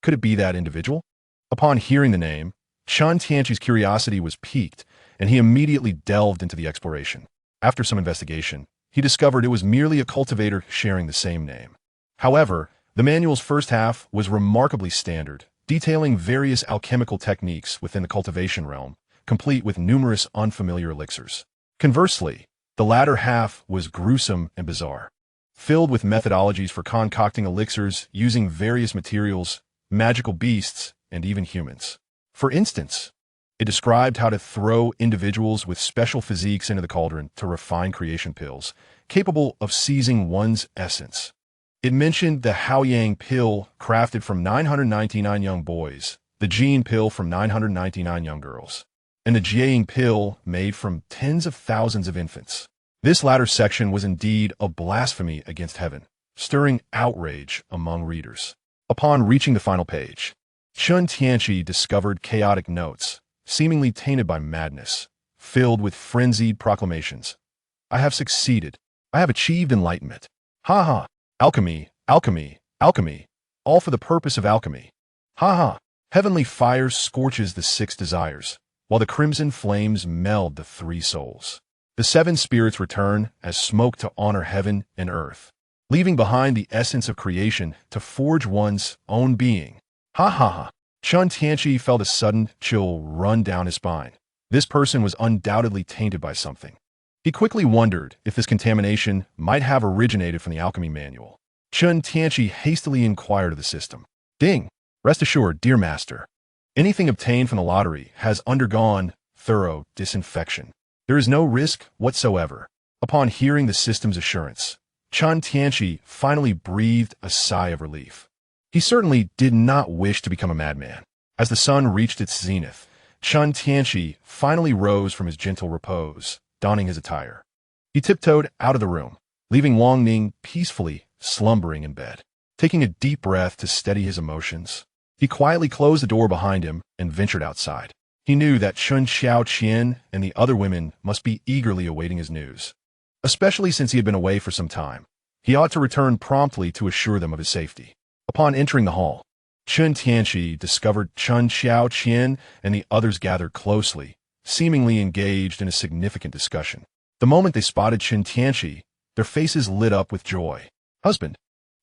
Could it be that individual? Upon hearing the name, Chen Tianqi's curiosity was piqued, and he immediately delved into the exploration. After some investigation, he discovered it was merely a cultivator sharing the same name. However, the manual's first half was remarkably standard, detailing various alchemical techniques within the cultivation realm, complete with numerous unfamiliar elixirs. Conversely, the latter half was gruesome and bizarre, filled with methodologies for concocting elixirs using various materials, magical beasts, and even humans. For instance, it described how to throw individuals with special physiques into the cauldron to refine creation pills, capable of seizing one's essence. It mentioned the Haoyang pill crafted from 999 young boys, the Gene pill from 999 young girls, and the Jiaying pill made from tens of thousands of infants. This latter section was indeed a blasphemy against heaven, stirring outrage among readers. Upon reaching the final page, Chen Tianqi discovered chaotic notes, seemingly tainted by madness, filled with frenzied proclamations. I have succeeded. I have achieved enlightenment. Ha ha! Alchemy, alchemy, alchemy, all for the purpose of alchemy. Ha ha! Heavenly fire scorches the 6 desires, while the crimson flames meld the 3 souls. The 7 spirits return as smoke to honor heaven and earth, leaving behind the essence of creation to forge one's own being. Ha ha ha! Chen Tianqi felt a sudden chill run down his spine. This person was undoubtedly tainted by something. He quickly wondered if this contamination might have originated from the alchemy manual. Chen Tianqi hastily inquired of the system. Ding! Rest assured, dear master, anything obtained from the lottery has undergone thorough disinfection. There is no risk whatsoever. Upon hearing the system's assurance, Chen Tianqi finally breathed a sigh of relief. He certainly did not wish to become a madman. As the sun reached its zenith, Chen Tianqi finally rose from his gentle repose, donning his attire. He tiptoed out of the room, leaving Wang Ning peacefully slumbering in bed. Taking a deep breath to steady his emotions, he quietly closed the door behind him and ventured outside. He knew that Chun Xiaoqian and the other women must be eagerly awaiting his news. Especially since he had been away for some time, he ought to return promptly to assure them of his safety. Upon entering the hall, Chen Tianqi discovered Chun Xiaoqian and the others gathered closely, seemingly engaged in a significant discussion. The moment they spotted Chen Tianqi, their faces lit up with joy. Husband,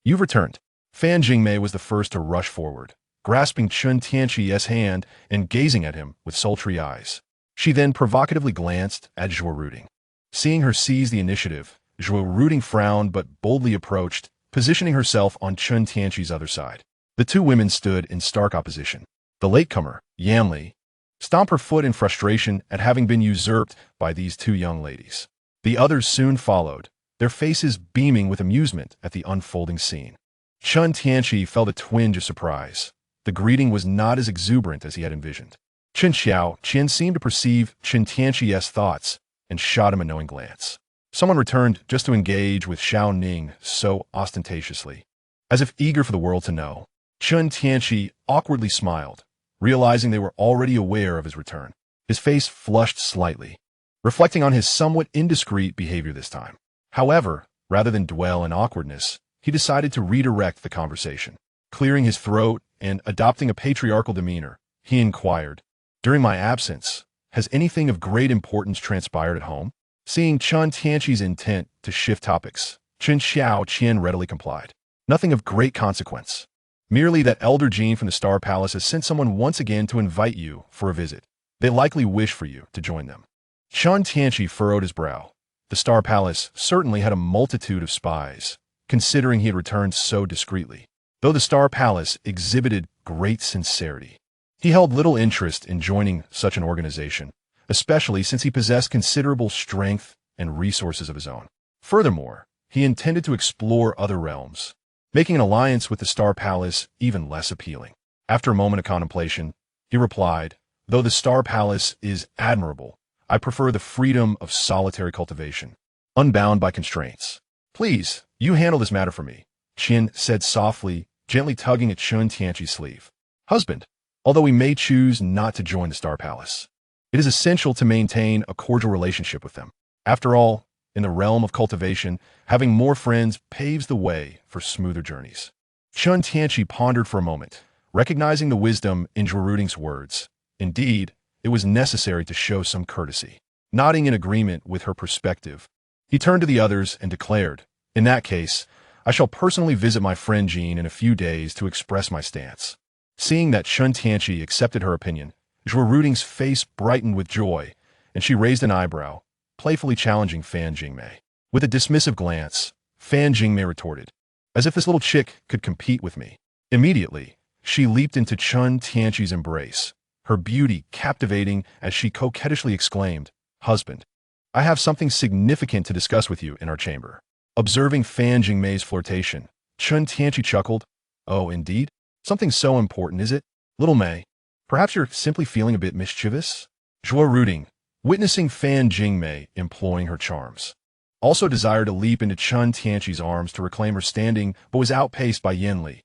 you've returned. Fan Jingmei was the first to rush forward, grasping Chen Tianqi's hand and gazing at him with sultry eyes. She then provocatively glanced at Zhuo Ruding. Seeing her seize the initiative, Zhuo Ruding frowned but boldly approached, positioning herself on Chen Tianqi's other side. The 2 women stood in stark opposition. The latecomer, Yanli, stomped her foot in frustration at having been usurped by these 2 young ladies. The others soon followed, their faces beaming with amusement at the unfolding scene. Chen Tianqi felt a twinge of surprise. The greeting was not as exuberant as he had envisioned. Chen Xiaoqian seemed to perceive Chen Tianqi's thoughts and shot him a knowing glance. Someone returned just to engage with Xiao Ning so ostentatiously. As if eager for the world to know, Chen Tianqi awkwardly smiled, realizing they were already aware of his return. His face flushed slightly, reflecting on his somewhat indiscreet behavior this time. However, rather than dwell in awkwardness, he decided to redirect the conversation. Clearing his throat and adopting a patriarchal demeanor, he inquired, "During my absence, has anything of great importance transpired at home?" Seeing Chen Tianqi's intent to shift topics, Chen Xiaoqian readily complied. "Nothing of great consequence. Merely that Elder Jean from the Star Palace has sent someone once again to invite you for a visit. They likely wish for you to join them." Chen Tianqi furrowed his brow. The Star Palace certainly had a multitude of spies, considering he had returned so discreetly. Though the Star Palace exhibited great sincerity, he held little interest in joining such an organization, especially since he possessed considerable strength and resources of his own. Furthermore, he intended to explore other realms, making an alliance with the Star Palace even less appealing. After a moment of contemplation, he replied, "Though the Star Palace is admirable, I prefer the freedom of solitary cultivation, unbound by constraints." "Please, you handle this matter for me," Chen said softly, gently tugging at Chen Tianqi's sleeve. "Husband, although we may choose not to join the Star Palace, it is essential to maintain a cordial relationship with them. After all, in the realm of cultivation, having more friends paves the way for smoother journeys." Chen Tianqi pondered for a moment, recognizing the wisdom in Zhuoruding's words. Indeed, it was necessary to show some courtesy. Nodding in agreement with her perspective, he turned to the others and declared, "In that case, I shall personally visit my friend Jean in a few days to express my stance." Seeing that Chen Tianqi accepted her opinion, Zhuoruding's face brightened with joy, and she raised an eyebrow, playfully challenging Fan Jingmei. With a dismissive glance, Fan Jingmei retorted, "As if this little chick could compete with me." Immediately, she leaped into Chen Tianqi's embrace, her beauty captivating as she coquettishly exclaimed, "Husband, I have something significant to discuss with you in our chamber." Observing Fan Jingmei's flirtation, Chen Tianqi chuckled, "Oh, indeed? Something so important, is it? Little Mei, perhaps you're simply feeling a bit mischievous?" Zhuoruding, witnessing Fan Jingmei employing her charms, also desired to leap into Chen Tianqi's arms to reclaim her standing, but was outpaced by Yanli.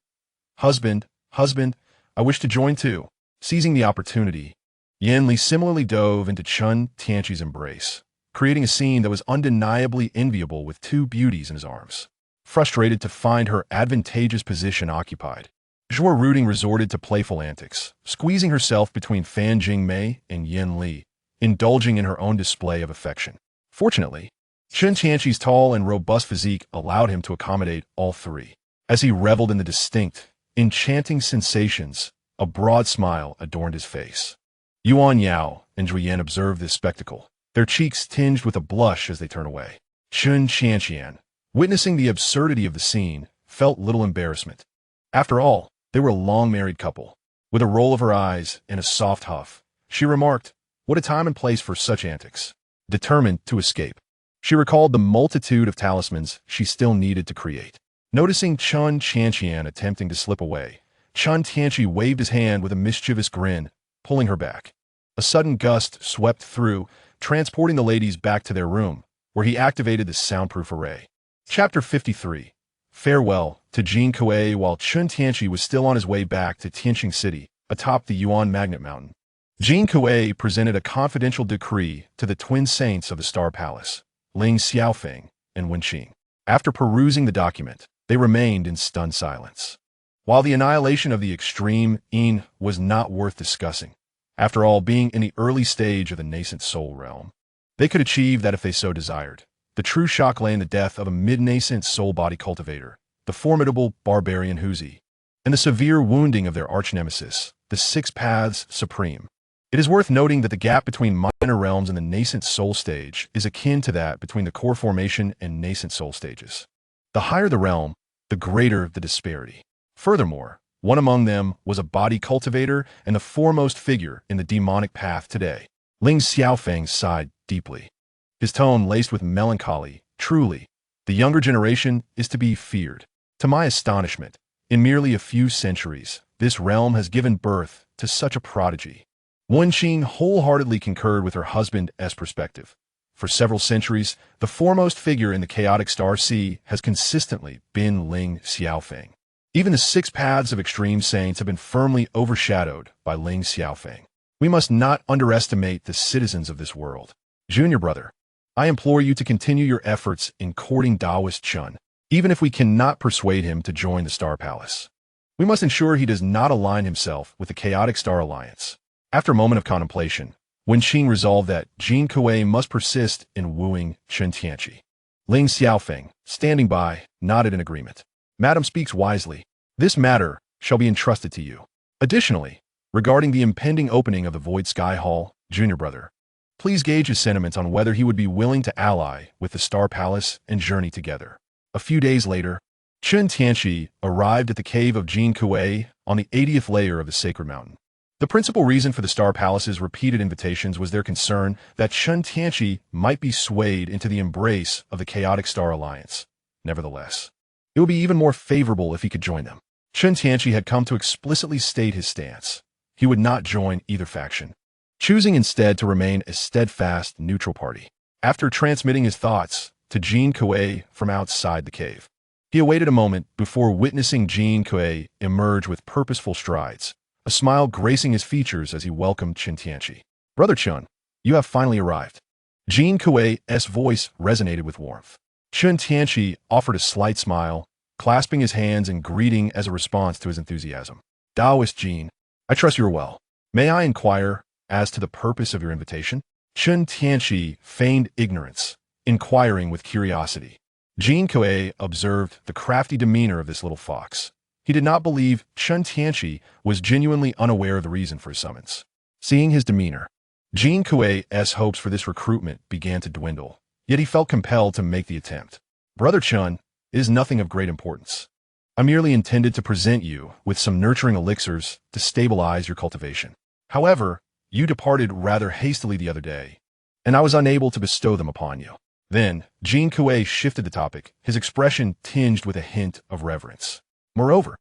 Husband, I wish to join too." Seizing the opportunity, Yanli similarly dove into Chen Tianqi's embrace, creating a scene that was undeniably enviable with two beauties in his arms. Frustrated to find her advantageous position occupied, Zhuoruding resorted to playful antics, squeezing herself between Fan Jingmei and Yanli, indulging in her own display of affection. Fortunately, Chen Tianqi's tall and robust physique allowed him to accommodate all three. As he reveled in the distinct, enchanting sensations, a broad smile adorned his face. Yuan Yao and Zhuyan observed this spectacle, their cheeks tinged with a blush as they turned away. Chen Tianqian, witnessing the absurdity of the scene, felt little embarrassment. After all, they were a long-married couple. With a roll of her eyes and a soft huff, she remarked, "What a time and place for such antics." Determined to escape, she recalled the multitude of talismans she still needed to create. Noticing Chen Tianqian attempting to slip away, Chen Tianqi waved his hand with a mischievous grin, pulling her back. A sudden gust swept through, transporting the ladies back to their room, where he activated the soundproof array. Chapter 53. Farewell to Jin Kuei. While Chen Tianqi was still on his way back to Tianqing City, atop the Yuan Magnet Mountain, Jin Kuei presented a confidential decree to the twin saints of the Star Palace, Ling Xiaofeng and Wenqing. After perusing the document, they remained in stunned silence. While the annihilation of the extreme Yin was not worth discussing, after all being in the early stage of the nascent soul realm, they could achieve that if they so desired. The true shock lay in the death of a mid-nascent soul-body cultivator, the formidable barbarian Huzi, and the severe wounding of their arch-nemesis, the Six Paths Supreme. It is worth noting that the gap between minor realms and the nascent soul stage is akin to that between the core formation and nascent soul stages. The higher the realm, the greater the disparity. Furthermore, one among them was a body cultivator and the foremost figure in the demonic path today. Ling Xiaofeng sighed deeply, his tone laced with melancholy. "Truly, the younger generation is to be feared. To my astonishment, in merely a few centuries, this realm has given birth to such a prodigy." Wenqing wholeheartedly concurred with her husband's perspective. For several centuries, the foremost figure in the chaotic star sea has consistently been Ling Xiaofeng. Even the six paths of extreme saints have been firmly overshadowed by Ling Xiaofeng. We must not underestimate the citizens of this world. Junior brother, I implore you to continue your efforts in courting Taoist Chen, even if we cannot persuade him to join the Star Palace. We must ensure he does not align himself with the chaotic Star Alliance. After a moment of contemplation, Wen Qing resolved that Jin Kuei must persist in wooing Chen Tianqi. Ling Xiaofeng, standing by, nodded in agreement. Madam speaks wisely. This matter shall be entrusted to you. Additionally, regarding the impending opening of the Void Sky Hall, Junior Brother, please gauge his sentiments on whether he would be willing to ally with the Star Palace and journey together. A few days later, Chen Tianqi arrived at the cave of Jin Kuei on the 80th layer of the Sacred Mountain. The principal reason for the Star Palace's repeated invitations was their concern that Chen Tianqi might be swayed into the embrace of the chaotic Star Alliance. Nevertheless, it would be even more favorable if he could join them. Chen Tianqi had come to explicitly state his stance. He would not join either faction, choosing instead to remain a steadfast, neutral party. After transmitting his thoughts to Jin Kuei from outside the cave, he awaited a moment before witnessing Jin Kuei emerge with purposeful strides, a smile gracing his features as he welcomed Chen Tianqi. Brother Chen, you have finally arrived. Jin Kuei's voice resonated with warmth. Chen Tianqi offered a slight smile, clasping his hands in greeting as a response to his enthusiasm. Taoist Jin, I trust you are well. May I inquire as to the purpose of your invitation? Chen Tianqi feigned ignorance, inquiring with curiosity. Jin Kuei observed the crafty demeanor of this little fox. He did not believe Chen Tianqi was genuinely unaware of the reason for his summons. Seeing his demeanor, Jin Kuei's hopes for this recruitment began to dwindle, yet he felt compelled to make the attempt. Brother Chen, it is nothing of great importance. I merely intended to present you with some nurturing elixirs to stabilize your cultivation. However, you departed rather hastily the other day, and I was unable to bestow them upon you. Then, Jin Kuei shifted the topic, his expression tinged with a hint of reverence. Moreover,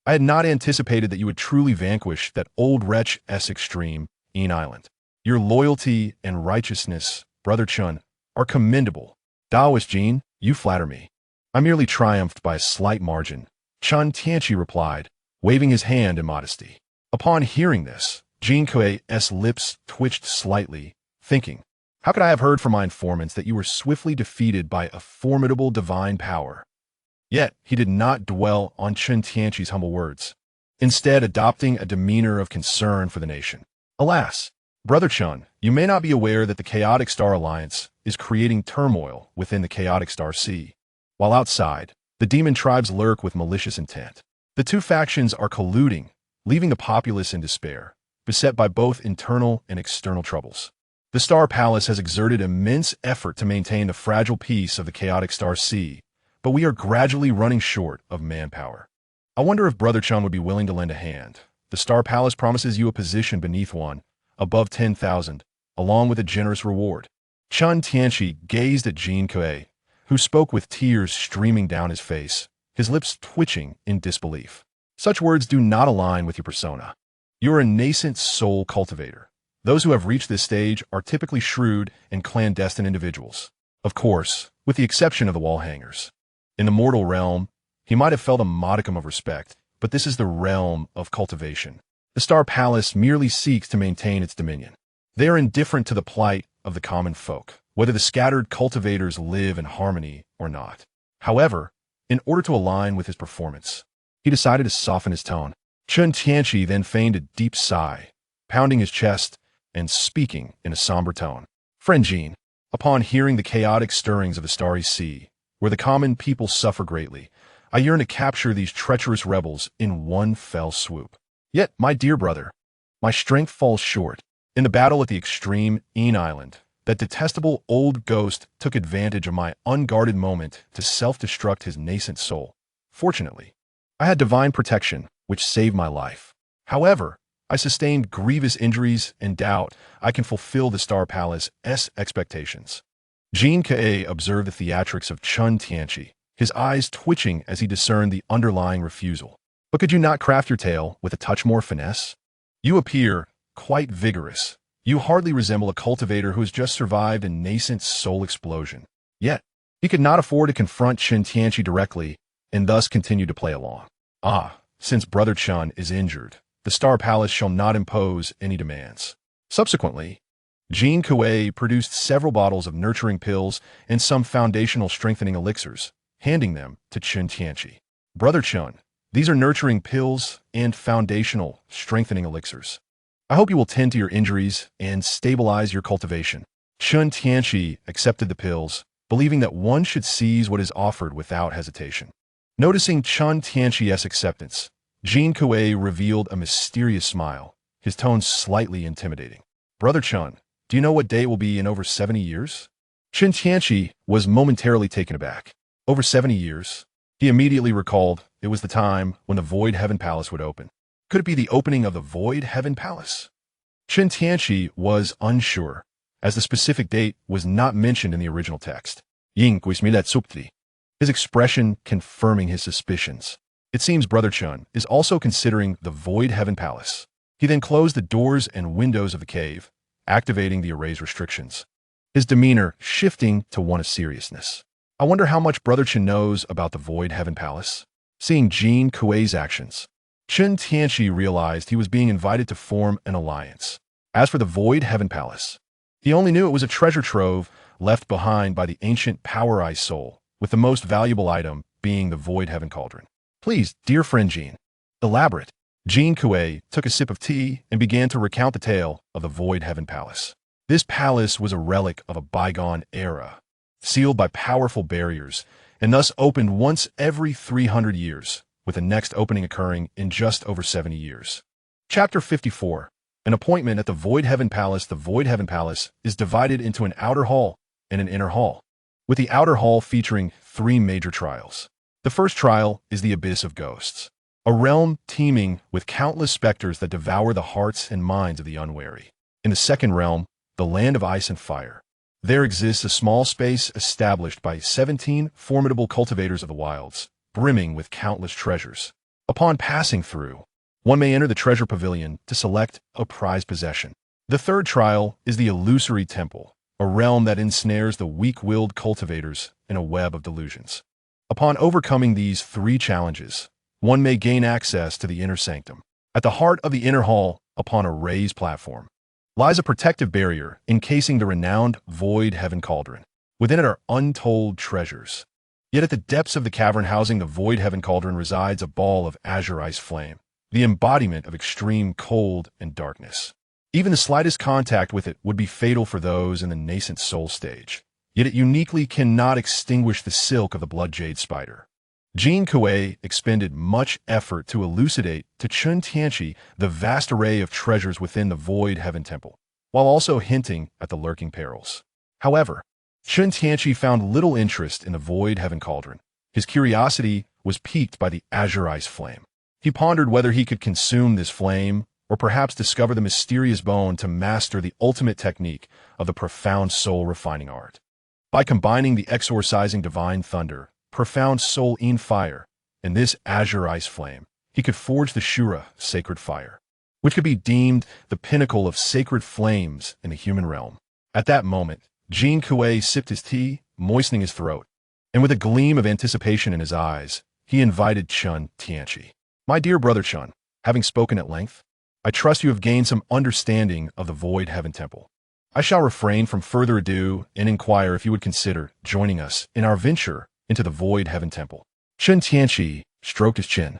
I had not anticipated that you would truly vanquish that old wretch's extreme, Island. Your loyalty and righteousness, Brother Chen, are commendable. Taoist Jin, you flatter me. I merely triumphed by a slight margin, Chen Tianqi replied, waving his hand in modesty. Upon hearing this, Jin Kuei's lips twitched slightly, thinking, how could I have heard from my informants that you were swiftly defeated by a formidable divine power? Yet, he did not dwell on Chen Tianqi's humble words, instead adopting a demeanor of concern for the nation. Alas, Brother Chen, you may not be aware that the chaotic Star Alliance is creating turmoil within the chaotic Star Sea. While outside, the demon tribes lurk with malicious intent. The two factions are colluding, leaving the populace in despair, beset by both internal and external troubles. The Star Palace has exerted immense effort to maintain the fragile peace of the chaotic Star Sea, but we are gradually running short of manpower. I wonder if Brother Chen would be willing to lend a hand. The Star Palace promises you a position beneath one, above 10,000, along with a generous reward. Chen Tianqi gazed at Jin Kuei, who spoke with tears streaming down his face, his lips twitching in disbelief. Such words do not align with your persona. You are a nascent soul cultivator. Those who have reached this stage are typically shrewd and clandestine individuals. Of course, with the exception of the wall hangers. In the mortal realm, he might have felt a modicum of respect, but this is the realm of cultivation. The Star Palace merely seeks to maintain its dominion. They are indifferent to the plight of the common folk, whether the scattered cultivators live in harmony or not. However, in order to align with his performance, he decided to soften his tone. Chen Tianqi then feigned a deep sigh, pounding his chest and speaking in a somber tone. Friend Jin, upon hearing the chaotic stirrings of the Starry Sea, where the common people suffer greatly, I yearn to capture these treacherous rebels in one fell swoop. Yet, my dear brother, my strength falls short. In the battle at the extreme Island, that detestable old ghost took advantage of my unguarded moment to self-destruct his nascent soul. Fortunately, I had divine protection, which saved my life. However, I sustained grievous injuries and doubt I can fulfill the Star Palace's expectations. Jin Kuei observed the theatrics of Chen Tianqi, his eyes twitching as he discerned the underlying refusal. But could you not craft your tale with a touch more finesse? You appear quite vigorous. You hardly resemble a cultivator who has just survived a nascent soul explosion. Yet, he could not afford to confront Chen Tianqi directly and thus continue to play along. Since Brother Chen is injured, the Star Palace shall not impose any demands. Subsequently, Jean Kuei produced several bottles of nurturing pills and some foundational strengthening elixirs, handing them to Chen Tianqi. Brother Chen, these are nurturing pills and foundational strengthening elixirs. I hope you will tend to your injuries and stabilize your cultivation. Chen Tianqi accepted the pills, believing that one should seize what is offered without hesitation. Noticing Chen Tianqi's acceptance, Jean Kuei revealed a mysterious smile, his tone slightly intimidating. Brother Chen, do you know what day it will be in over 70 years? Chen Tianqi was momentarily taken aback. Over 70 years? He immediately recalled it was the time when the Void Heaven Palace would open. Could it be the opening of the Void Heaven Palace? Chen Tianqi was unsure, as the specific date was not mentioned in the original text. His expression confirming his suspicions. It seems Brother Chen is also considering the Void Heaven Palace. He then closed the doors and windows of the cave, activating the array's restrictions, his demeanor shifting to one of seriousness. I wonder how much Brother Chen knows about the Void Heaven Palace. Seeing Jean Kuei's actions, Chen Tianqi realized he was being invited to form an alliance. As for the Void Heaven Palace, he only knew it was a treasure trove left behind by the ancient Power Eye Soul, with the most valuable item being the Void Heaven Cauldron. Please, dear friend Jean, elaborate. Jean Kuei took a sip of tea and began to recount the tale of the Void Heaven Palace. This palace was a relic of a bygone era, sealed by powerful barriers, and thus opened once every 300 years, with the next opening occurring in just over 70 years. Chapter 54. An appointment at the Void Heaven Palace. The Void Heaven Palace is divided into an outer hall and an inner hall, with the outer hall featuring 3 major trials. The first trial is the Abyss of Ghosts, a realm teeming with countless specters that devour the hearts and minds of the unwary. In the second realm, the Land of Ice and Fire, there exists a small space established by 17 formidable cultivators of the wilds, brimming with countless treasures. Upon passing through, one may enter the treasure pavilion to select a prized possession. The third trial is the Illusory Temple, a realm that ensnares the weak-willed cultivators in a web of delusions. Upon overcoming these 3 challenges, one may gain access to the inner sanctum. At the heart of the inner hall, upon a raised platform, lies a protective barrier encasing the renowned Void Heaven Cauldron. Within it are untold treasures. Yet at the depths of the cavern housing the Void Heaven Cauldron resides a ball of azure ice flame, the embodiment of extreme cold and darkness. Even the slightest contact with it would be fatal for those in the nascent soul stage. Yet it uniquely cannot extinguish the silk of the blood jade spider. Jean Kuei expended much effort to elucidate to Chen Tianqi the vast array of treasures within the Void Heaven Temple, while also hinting at the lurking perils. However, Chen Tianqi found little interest in the Void Heaven Cauldron. His curiosity was piqued by the azure ice flame. He pondered whether he could consume this flame, or perhaps discover the mysterious bone to master the ultimate technique of the profound soul refining art. By combining the exorcising divine thunder, profound soul in fire, and this azure ice flame, he could forge the Shura, sacred fire, which could be deemed the pinnacle of sacred flames in the human realm. At that moment, Jean Kuei sipped his tea, moistening his throat, and with a gleam of anticipation in his eyes, he invited Chen Tianqi. My dear brother Chen, having spoken at length, I trust you have gained some understanding of the Void Heaven Temple. I shall refrain from further ado and inquire if you would consider joining us in our venture into the Void Heaven Temple. Chen Tianqi stroked his chin,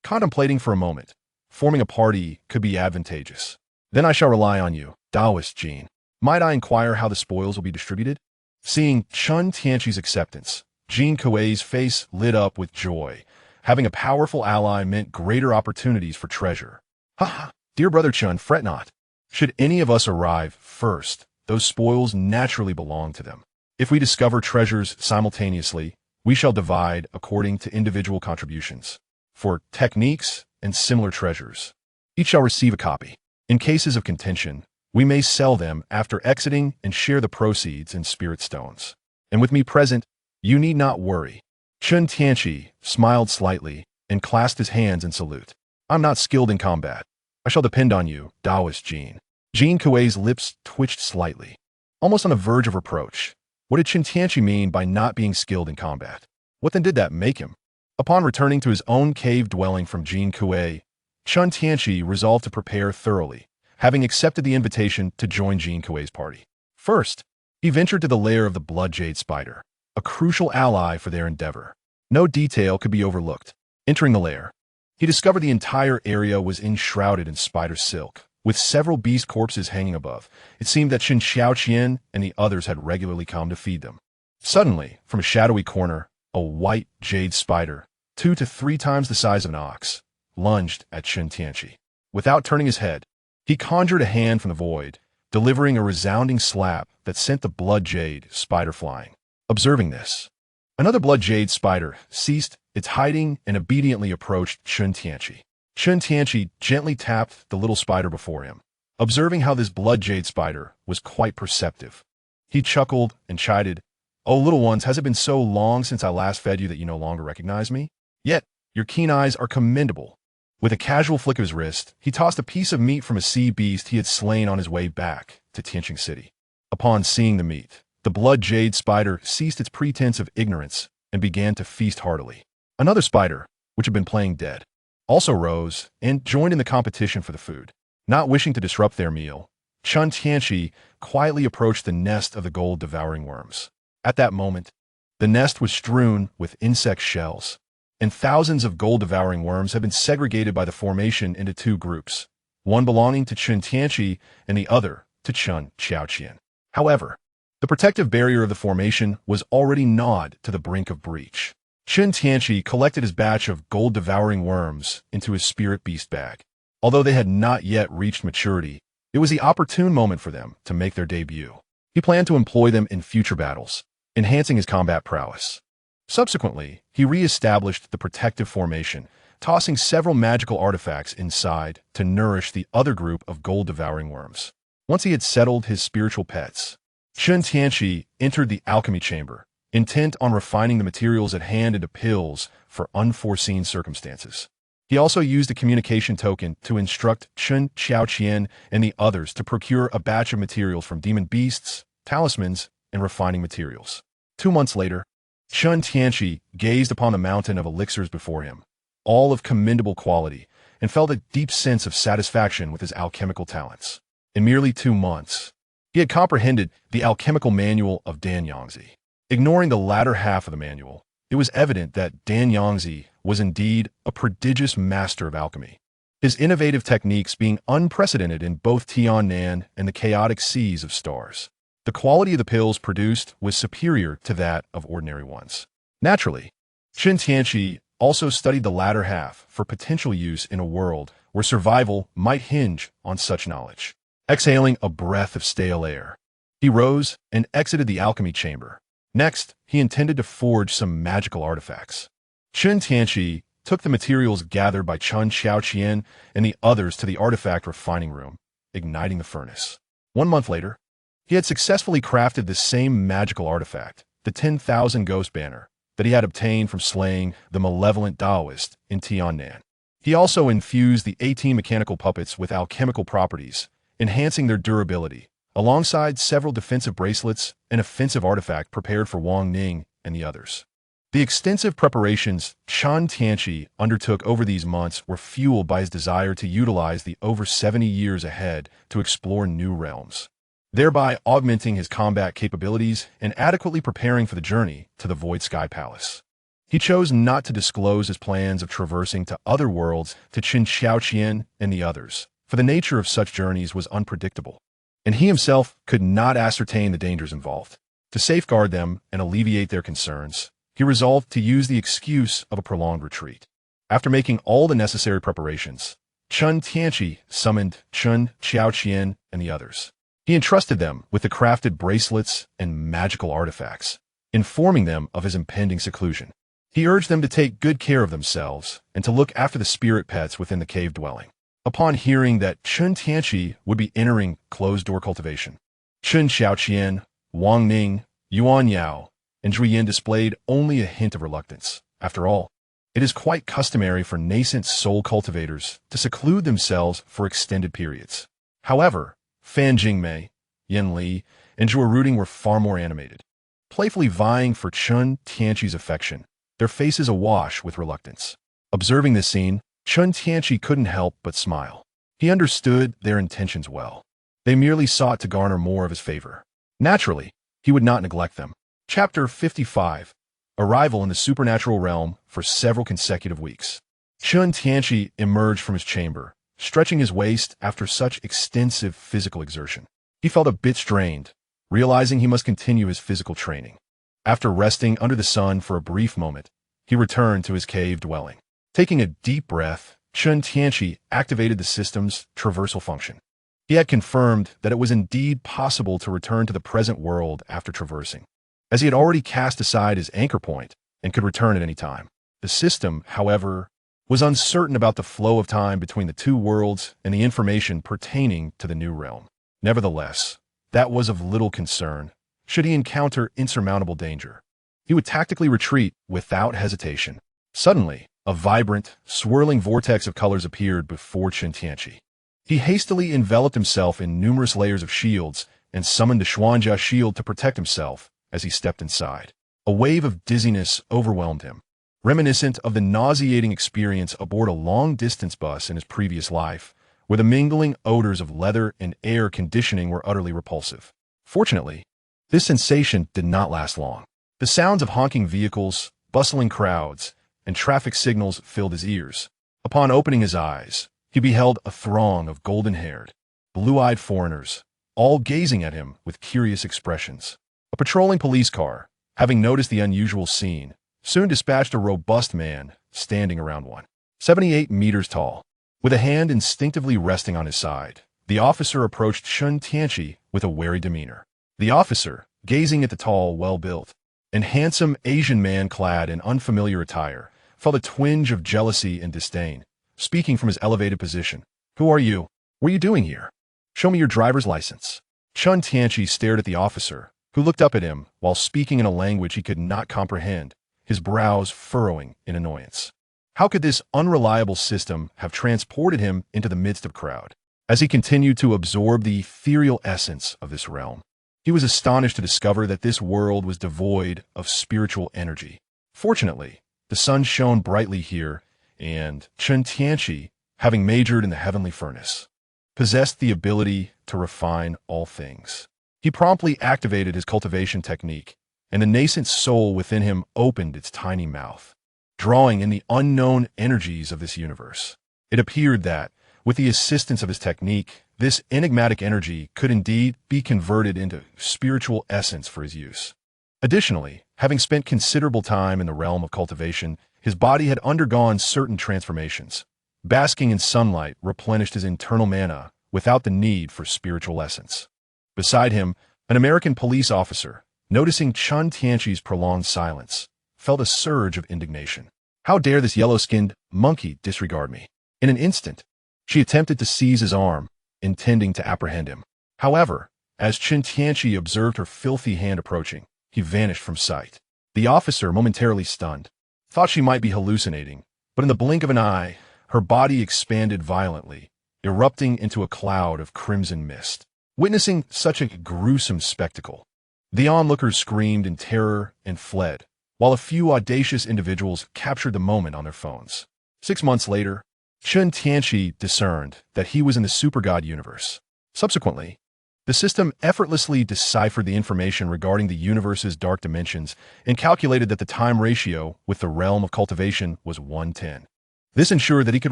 contemplating for a moment. Forming a party could be advantageous. Then I shall rely on you, Taoist Jean. Might I inquire how the spoils will be distributed? Seeing Chen Tianqi's acceptance, Jean Kuei's face lit up with joy. Having a powerful ally meant greater opportunities for treasure. Ha! Dear brother Chen, fret not. Should any of us arrive first, those spoils naturally belong to them. If we discover treasures simultaneously, we shall divide according to individual contributions. For techniques and similar treasures, each shall receive a copy. In cases of contention, we may sell them after exiting and share the proceeds in spirit stones. And with me present, you need not worry. Chen Tianqi smiled slightly and clasped his hands in salute. I'm not skilled in combat. I shall depend on you, Taoist Jean. Jean Kuei's lips twitched slightly, almost on the verge of reproach. What did Chen Tianqi mean by not being skilled in combat? What then did that make him? Upon returning to his own cave dwelling from Jean Kuei, Chen Tianqi resolved to prepare thoroughly, having accepted the invitation to join Jean Kuei's party. First, he ventured to the lair of the blood jade spider, a crucial ally for their endeavor. No detail could be overlooked. Entering the lair, he discovered the entire area was enshrouded in spider silk, with several beast corpses hanging above. It seemed that Chen Tianqi and the others had regularly come to feed them. Suddenly, from a shadowy corner, a white jade spider, 2 to 3 times the size of an ox, lunged at Chen Tianqi. Without turning his head, he conjured a hand from the void, delivering a resounding slap that sent the blood jade spider flying. Observing this, another blood jade spider ceased its hiding and obediently approached Chen Tianqi. Chen Tianqi gently tapped the little spider before him. Observing how this blood jade spider was quite perceptive, he chuckled and chided, "Oh, little ones, has it been so long since I last fed you that you no longer recognize me? Yet, your keen eyes are commendable." With a casual flick of his wrist, he tossed a piece of meat from a sea beast he had slain on his way back to Tianqing City. Upon seeing the meat, the blood jade spider ceased its pretense of ignorance and began to feast heartily. Another spider, which had been playing dead, also rose and joined in the competition for the food. Not wishing to disrupt their meal, Chen Tianqi quietly approached the nest of the gold-devouring worms. At that moment, the nest was strewn with insect shells, and thousands of gold-devouring worms had been segregated by the formation into 2 groups, one belonging to Chen Tianqi and the other to Chen Xiaoqian. However, the protective barrier of the formation was already gnawed to the brink of breach. Chen Tianqi collected his batch of gold-devouring worms into his spirit beast bag. Although they had not yet reached maturity, it was the opportune moment for them to make their debut. He planned to employ them in future battles, enhancing his combat prowess. Subsequently, he re-established the protective formation, tossing several magical artifacts inside to nourish the other group of gold-devouring worms. Once he had settled his spiritual pets, Chen Tianqi entered the alchemy chamber, intent on refining the materials at hand into pills for unforeseen circumstances. He also used a communication token to instruct Chen Xiaoqian and the others to procure a batch of materials from demon beasts, talismans, and refining materials. 2 months later, Chen Tianqi gazed upon the mountain of elixirs before him, all of commendable quality, and felt a deep sense of satisfaction with his alchemical talents. In merely 2 months, he had comprehended the alchemical manual of Dan Yangzi. Ignoring the latter half of the manual, it was evident that Dan Yangzi was indeed a prodigious master of alchemy, his innovative techniques being unprecedented in both Tiannan and the chaotic seas of stars. The quality of the pills produced was superior to that of ordinary ones. Naturally, Chen Tianqi also studied the latter half for potential use in a world where survival might hinge on such knowledge. Exhaling a breath of stale air, he rose and exited the alchemy chamber. Next, he intended to forge some magical artifacts. Chen Tianqi took the materials gathered by Chen Xiaoqian and the others to the artifact refining room, igniting the furnace. 1 month later, he had successfully crafted the same magical artifact, the 10,000 Ghost Banner, that he had obtained from slaying the malevolent Taoist in Tiannan. He also infused the 18 mechanical puppets with alchemical properties, enhancing their durability, alongside several defensive bracelets and offensive artifact prepared for Wang Ning and the others. The extensive preparations Chen Tianqi undertook over these months were fueled by his desire to utilize the over 70 years ahead to explore new realms, thereby augmenting his combat capabilities and adequately preparing for the journey to the Void Sky Palace. He chose not to disclose his plans of traversing to other worlds to Chen Xiaoqian and the others, for the nature of such journeys was unpredictable, and he himself could not ascertain the dangers involved. To safeguard them and alleviate their concerns, he resolved to use the excuse of a prolonged retreat. After making all the necessary preparations, Chen Tianqi summoned Chen Xiaoqian and the others. He entrusted them with the crafted bracelets and magical artifacts, informing them of his impending seclusion. He urged them to take good care of themselves and to look after the spirit pets within the cave dwelling. Upon hearing that Chen Tianqi would be entering closed-door cultivation, Chen Xiaoqian, Wang Ning, Yuan Yao, and Zhu Yin displayed only a hint of reluctance. After all, it is quite customary for nascent soul cultivators to seclude themselves for extended periods. However, Fan Jingmei, Yin Li, and Zhuo Ruding were far more animated, playfully vying for Chen Tianqi's affection, their faces awash with reluctance. Observing this scene, Chen Tianqi couldn't help but smile. He understood their intentions well. They merely sought to garner more of his favor. Naturally, he would not neglect them. Chapter 55. Arrival in the supernatural realm for several consecutive weeks. Chen Tianqi emerged from his chamber, stretching his waist after such extensive physical exertion. He felt a bit strained, realizing he must continue his physical training. After resting under the sun for a brief moment, he returned to his cave dwelling. Taking a deep breath, Chen Tianqi activated the system's traversal function. He had confirmed that it was indeed possible to return to the present world after traversing, as he had already cast aside his anchor point and could return at any time. The system, however, was uncertain about the flow of time between the two worlds and the information pertaining to the new realm. Nevertheless, that was of little concern. Should he encounter insurmountable danger, he would tactically retreat without hesitation. Suddenly, a vibrant, swirling vortex of colors appeared before Chen Tianqi. He hastily enveloped himself in numerous layers of shields and summoned the Xuanjia shield to protect himself as he stepped inside. A wave of dizziness overwhelmed him, reminiscent of the nauseating experience aboard a long-distance bus in his previous life, where the mingling odors of leather and air conditioning were utterly repulsive. Fortunately, this sensation did not last long. The sounds of honking vehicles, bustling crowds, and traffic signals filled his ears. Upon opening his eyes, he beheld a throng of golden-haired, blue-eyed foreigners, all gazing at him with curious expressions. A patrolling police car, having noticed the unusual scene, soon dispatched a robust man standing around 178 meters tall. With a hand instinctively resting on his side, the officer approached Chen Tianqi with a wary demeanor. The officer, gazing at the tall, well-built, and handsome Asian man clad in unfamiliar attire, felt a twinge of jealousy and disdain, speaking from his elevated position. "Who are you? What are you doing here? Show me your driver's license." Chen Tianqi stared at the officer, who looked up at him while speaking in a language he could not comprehend, his brows furrowing in annoyance. How could this unreliable system have transported him into the midst of a crowd? As he continued to absorb the ethereal essence of this realm, he was astonished to discover that this world was devoid of spiritual energy. Fortunately, the sun shone brightly here, and Chen Tianqi, having majored in the heavenly furnace, possessed the ability to refine all things. He promptly activated his cultivation technique, and the nascent soul within him opened its tiny mouth, drawing in the unknown energies of this universe. It appeared that, with the assistance of his technique, this enigmatic energy could indeed be converted into spiritual essence for his use. Additionally, having spent considerable time in the realm of cultivation, his body had undergone certain transformations. Basking in sunlight replenished his internal mana without the need for spiritual essence. Beside him, an American police officer, noticing Chen Tianqi's prolonged silence, felt a surge of indignation. How dare this yellow-skinned monkey disregard me? In an instant, she attempted to seize his arm, intending to apprehend him. However, as Chen Tianqi observed her filthy hand approaching, he vanished from sight. The officer, momentarily stunned, thought she might be hallucinating, but in the blink of an eye, her body expanded violently, erupting into a cloud of crimson mist. Witnessing such a gruesome spectacle, the onlookers screamed in terror and fled, while a few audacious individuals captured the moment on their phones. 6 months later, Chen Tianqi discerned that he was in the Super God universe. Subsequently, the system effortlessly deciphered the information regarding the universe's dark dimensions and calculated that the time ratio with the realm of cultivation was 1:10. This ensured that he could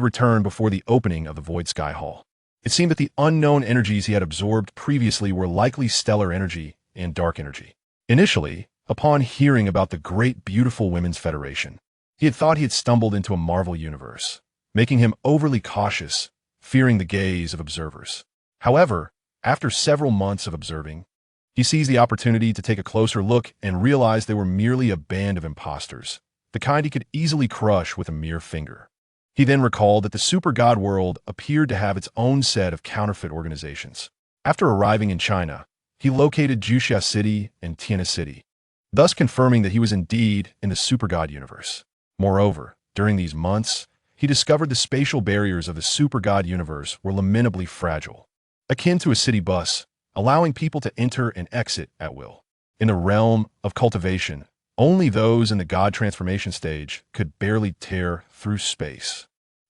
return before the opening of the Void Sky Hall. It seemed that the unknown energies he had absorbed previously were likely stellar energy and dark energy. Initially, upon hearing about the Great Beautiful Women's Federation, he had thought he had stumbled into a Marvel universe, making him overly cautious, fearing the gaze of observers. However, after several months of observing, he seized the opportunity to take a closer look and realized they were merely a band of imposters, the kind he could easily crush with a mere finger. He then recalled that the Super God world appeared to have its own set of counterfeit organizations. After arriving in China, he located Juxia City and Tiana City, thus confirming that he was indeed in the Super God universe. Moreover, during these months, he discovered the spatial barriers of the Super God universe were lamentably fragile, akin to a city bus, allowing people to enter and exit at will. In the realm of cultivation, only those in the God transformation stage could barely tear through space.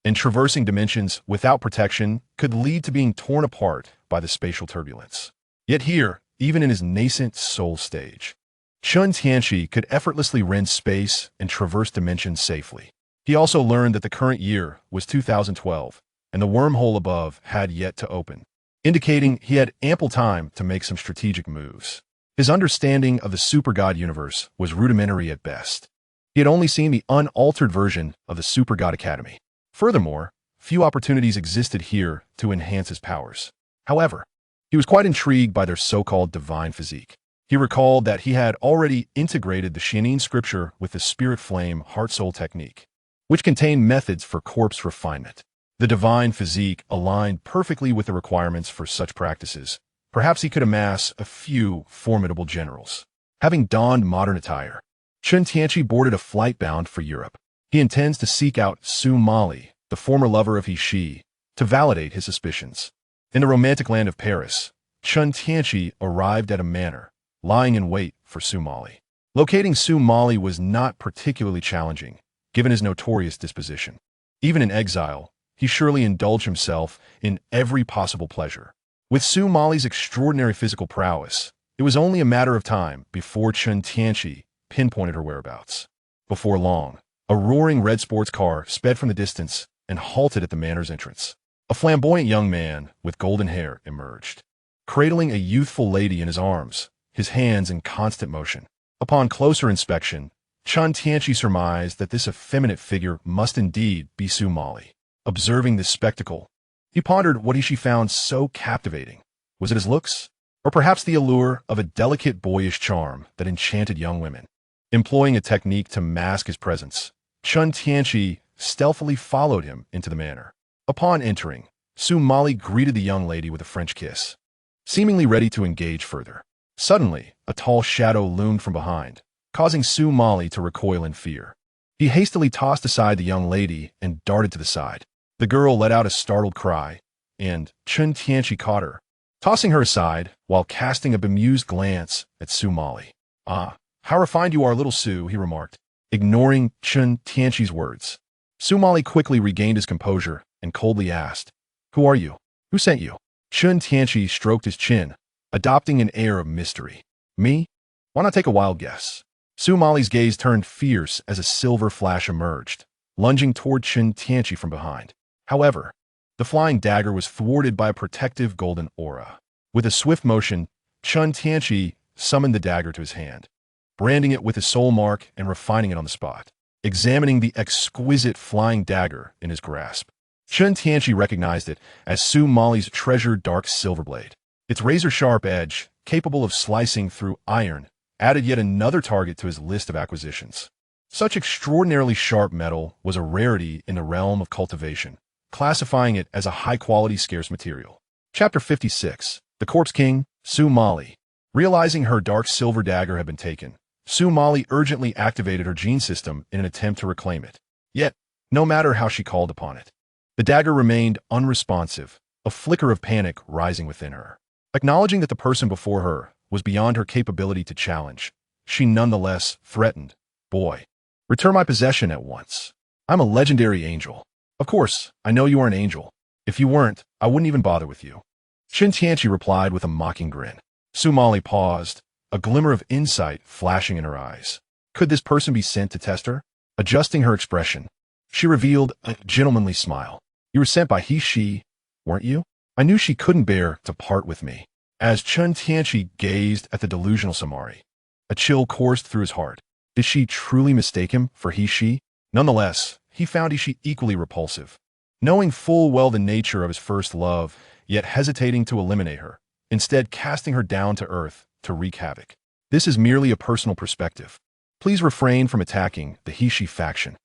and traversing dimensions without protection could lead to being torn apart by the spatial turbulence. Yet here, even in his nascent soul stage, Chen Tianqi could effortlessly rend space and traverse dimensions safely. He also learned that the current year was 2012, and the wormhole above had yet to open, indicating he had ample time to make some strategic moves. His understanding of the super god universe was rudimentary at best. He had only seen the unaltered version of the Super God Academy. Furthermore, few opportunities existed here to enhance his powers. However, he was quite intrigued by their so-called divine physique. He recalled that he had already integrated the Xianin scripture with the spirit flame heart-soul technique, which contained methods for corpse refinement. The divine physique aligned perfectly with the requirements for such practices. Perhaps he could amass a few formidable generals. Having donned modern attire, Chen Tianqi boarded a flight bound for Europe. He intends to seek out Su Mali, the former lover of He Shi, to validate his suspicions. In the romantic land of Paris, Chen Tianqi arrived at a manor, lying in wait for Su Mali. Locating Su Mali was not particularly challenging, given his notorious disposition. Even in exile, he surely indulged himself in every possible pleasure. With Su Mali's extraordinary physical prowess, it was only a matter of time before Chen Tianqi pinpointed her whereabouts. Before long, a roaring red sports car sped from the distance and halted at the manor's entrance. A flamboyant young man with golden hair emerged, cradling a youthful lady in his arms, his hands in constant motion. Upon closer inspection, Chen Tianqi surmised that this effeminate figure must indeed be Su Mali. Observing this spectacle, he pondered what she found so captivating. Was it his looks? Or perhaps the allure of a delicate boyish charm that enchanted young women? Employing a technique to mask his presence, Chen Tianqi stealthily followed him into the manor. Upon entering, Su Mali greeted the young lady with a French kiss, seemingly ready to engage further. Suddenly, a tall shadow loomed from behind, causing Su Mali to recoil in fear. He hastily tossed aside the young lady and darted to the side. The girl let out a startled cry, and Chen Tianqi caught her, tossing her aside while casting a bemused glance at Su Mali. "Ah, how refined you are, little Su," he remarked, ignoring Chen Tianqi's words. Su Mali quickly regained his composure and coldly asked, "Who are you? Who sent you?" Chen Tianqi stroked his chin, adopting an air of mystery. "Me? Why not take a wild guess?" Su Mali's gaze turned fierce as a silver flash emerged, lunging toward Chen Tianqi from behind. However, the flying dagger was thwarted by a protective golden aura. With a swift motion, Chen Tianqi summoned the dagger to his hand, branding it with his soul mark and refining it on the spot. Examining the exquisite flying dagger in his grasp, Chen Tianqi recognized it as Su Mali's treasured dark silver blade. Its razor-sharp edge, capable of slicing through iron, added yet another target to his list of acquisitions. Such extraordinarily sharp metal was a rarity in the realm of cultivation, classifying it as a high-quality scarce material. Chapter 56. The Corpse King, Su Mali. Realizing her dark silver dagger had been taken, Su Mali urgently activated her gene system in an attempt to reclaim it. Yet, no matter how she called upon it, the dagger remained unresponsive, a flicker of panic rising within her. Acknowledging that the person before her was beyond her capability to challenge, she nonetheless threatened, "Boy, return my possession at once. I'm a legendary angel. Of course, I know you are an angel. If you weren't, I wouldn't even bother with you." Chen Tianqi replied with a mocking grin. Su Mali paused, a glimmer of insight flashing in her eyes. Could this person be sent to test her? Adjusting her expression, she revealed a gentlemanly smile. "You were sent by He Shi, weren't you? I knew she couldn't bear to part with me." As Chen Tianqi gazed at the delusional Samari, a chill coursed through his heart. Did she truly mistake him for He Shi? Nonetheless, he found He Shi equally repulsive. Knowing full well the nature of his first love, yet hesitating to eliminate her, instead casting her down to earth to wreak havoc. This is merely a personal perspective. Please refrain from attacking the He Shi faction.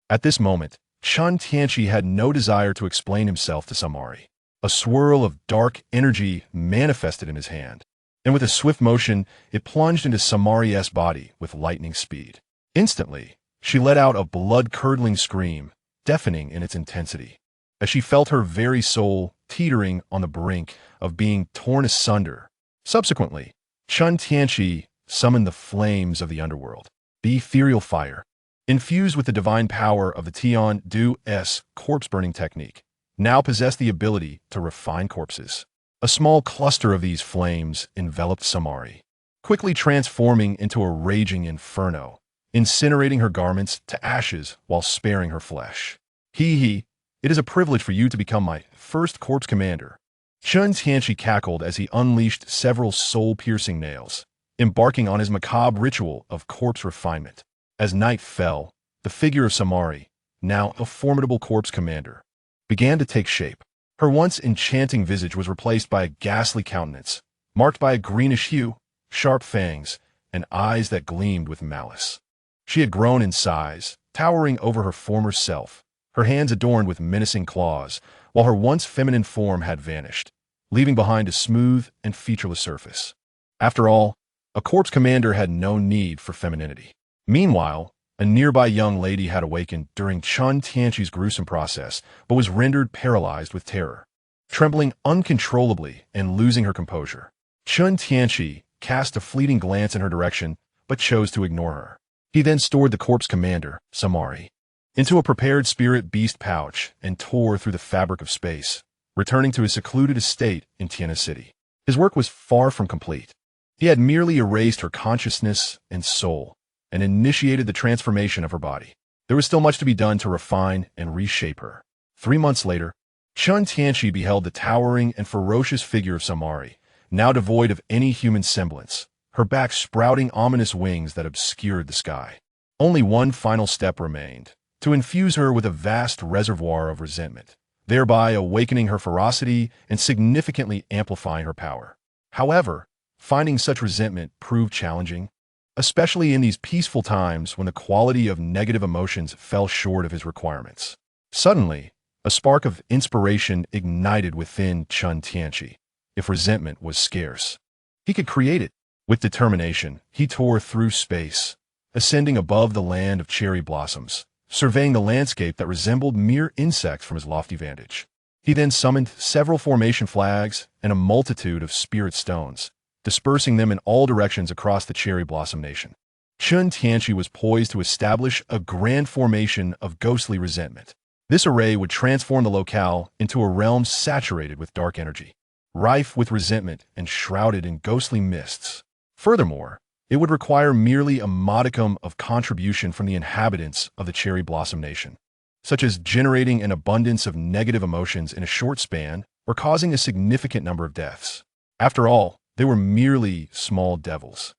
At this moment, Chen Tianqi had no desire to explain himself to Samari. A swirl of dark energy manifested in his hand, and with a swift motion, it plunged into Samari's body with lightning speed. Instantly, she let out a blood-curdling scream, deafening in its intensity, as she felt her very soul teetering on the brink of being torn asunder. Subsequently, Chen Tianqi summoned the flames of the underworld, the ethereal fire, infused with the divine power of the Tian Du-S corpse-burning technique, now possessed the ability to refine corpses. A small cluster of these flames enveloped Samari, quickly transforming into a raging inferno, incinerating her garments to ashes while sparing her flesh. It is a privilege for you to become my first corpse commander. Chen Tianqi cackled as he unleashed several soul-piercing nails, embarking on his macabre ritual of corpse refinement. As night fell, the figure of Samari, now a formidable corpse commander, began to take shape. Her once enchanting visage was replaced by a ghastly countenance, marked by a greenish hue, sharp fangs, and eyes that gleamed with malice. She had grown in size, towering over her former self, her hands adorned with menacing claws, while her once feminine form had vanished, leaving behind a smooth and featureless surface. After all, a corpse commander had no need for femininity. Meanwhile, a nearby young lady had awakened during Chen Tianqi's gruesome process, but was rendered paralyzed with terror. Trembling uncontrollably and losing her composure, Chen Tianqi cast a fleeting glance in her direction, but chose to ignore her. He then stored the corpse commander, Samari, into a prepared spirit beast pouch and tore through the fabric of space, returning to his secluded estate in Tiana City. His work was far from complete. He had merely erased her consciousness and soul, and initiated the transformation of her body. There was still much to be done to refine and reshape her. 3 months later, Chen Tianqi beheld the towering and ferocious figure of Samari, now devoid of any human semblance, her back sprouting ominous wings that obscured the sky. Only one final step remained, to infuse her with a vast reservoir of resentment, thereby awakening her ferocity and significantly amplifying her power. However, finding such resentment proved challenging, especially in these peaceful times when the quality of negative emotions fell short of his requirements. Suddenly, a spark of inspiration ignited within Chen Tianqi. If resentment was scarce, he could create it. With determination, he tore through space, ascending above the land of cherry blossoms, surveying the landscape that resembled mere insects from his lofty vantage. He then summoned several formation flags and a multitude of spirit stones, dispersing them in all directions across the cherry blossom nation. Chen Tianqi was poised to establish a grand formation of ghostly resentment. This array would transform the locale into a realm saturated with dark energy, rife with resentment and shrouded in ghostly mists. Furthermore, it would require merely a modicum of contribution from the inhabitants of the cherry blossom nation, such as generating an abundance of negative emotions in a short span or causing a significant number of deaths. After all, they were merely small devils,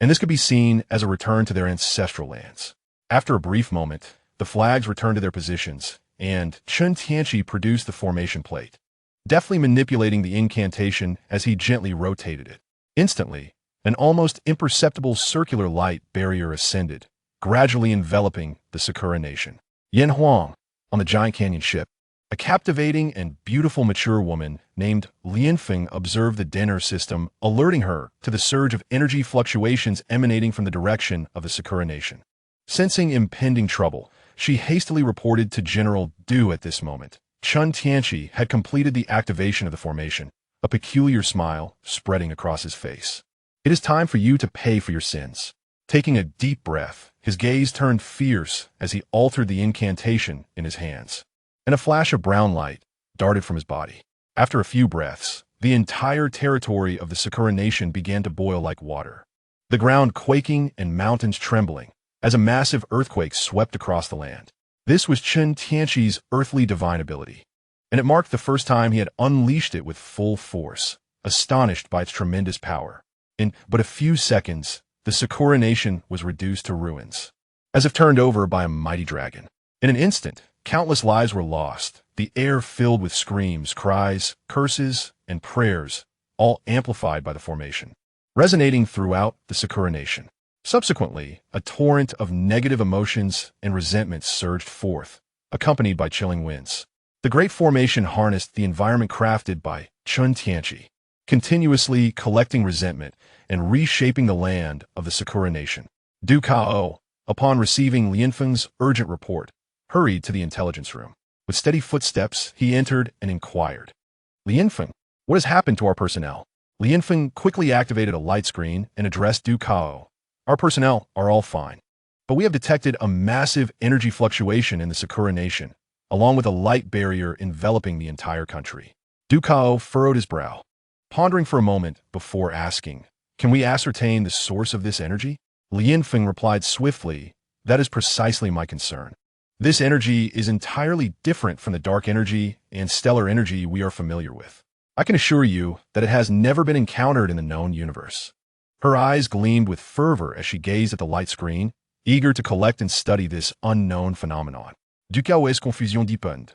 and this could be seen as a return to their ancestral lands. After a brief moment, the flags returned to their positions, and Chen Tianqi produced the formation plate, deftly manipulating the incantation as he gently rotated it. Instantly, an almost imperceptible circular light barrier ascended, gradually enveloping the Sakura nation. Yan Huang, on the giant canyon ship, a captivating and beautiful mature woman named Lianfeng observed the dinner system, alerting her to the surge of energy fluctuations emanating from the direction of the Sakura nation. Sensing impending trouble, she hastily reported to General Du at this moment. Chen Tianqi had completed the activation of the formation, a peculiar smile spreading across his face. It is time for you to pay for your sins. Taking a deep breath, his gaze turned fierce as he altered the incantation in his hands, and a flash of brown light darted from his body. After a few breaths, the entire territory of the Sakura nation began to boil like water, the ground quaking and mountains trembling as a massive earthquake swept across the land. This was Chen Tianqi's earthly divine ability, and it marked the first time he had unleashed it with full force, astonished by its tremendous power. In but a few seconds, the Sakura nation was reduced to ruins, as if turned over by a mighty dragon. In an instant, countless lives were lost, the air filled with screams, cries, curses, and prayers, all amplified by the formation, resonating throughout the Sakura nation. Subsequently, a torrent of negative emotions and resentment surged forth, accompanied by chilling winds. The great formation harnessed the environment crafted by Chen Tianqi, continuously collecting resentment and reshaping the land of the Sakura nation. Du Kao, upon receiving Lianfeng's urgent report, hurried to the intelligence room. With steady footsteps, he entered and inquired, "Lianfeng, what has happened to our personnel?" Lianfeng quickly activated a light screen and addressed Du Kao. "Our personnel are all fine. but we have detected a massive energy fluctuation in the Sakura Nation, along with a light barrier enveloping the entire country. Du Cao furrowed his brow, pondering for a moment before asking, "Can we ascertain the source of this energy?" Lien Feng replied swiftly, "That is precisely my concern. This energy is entirely different from the dark energy and stellar energy we are familiar with. I can assure you that it has never been encountered in the known universe." Her eyes gleamed with fervor as she gazed at the light screen, eager to collect and study this unknown phenomenon. Du Cao est confusion dépend.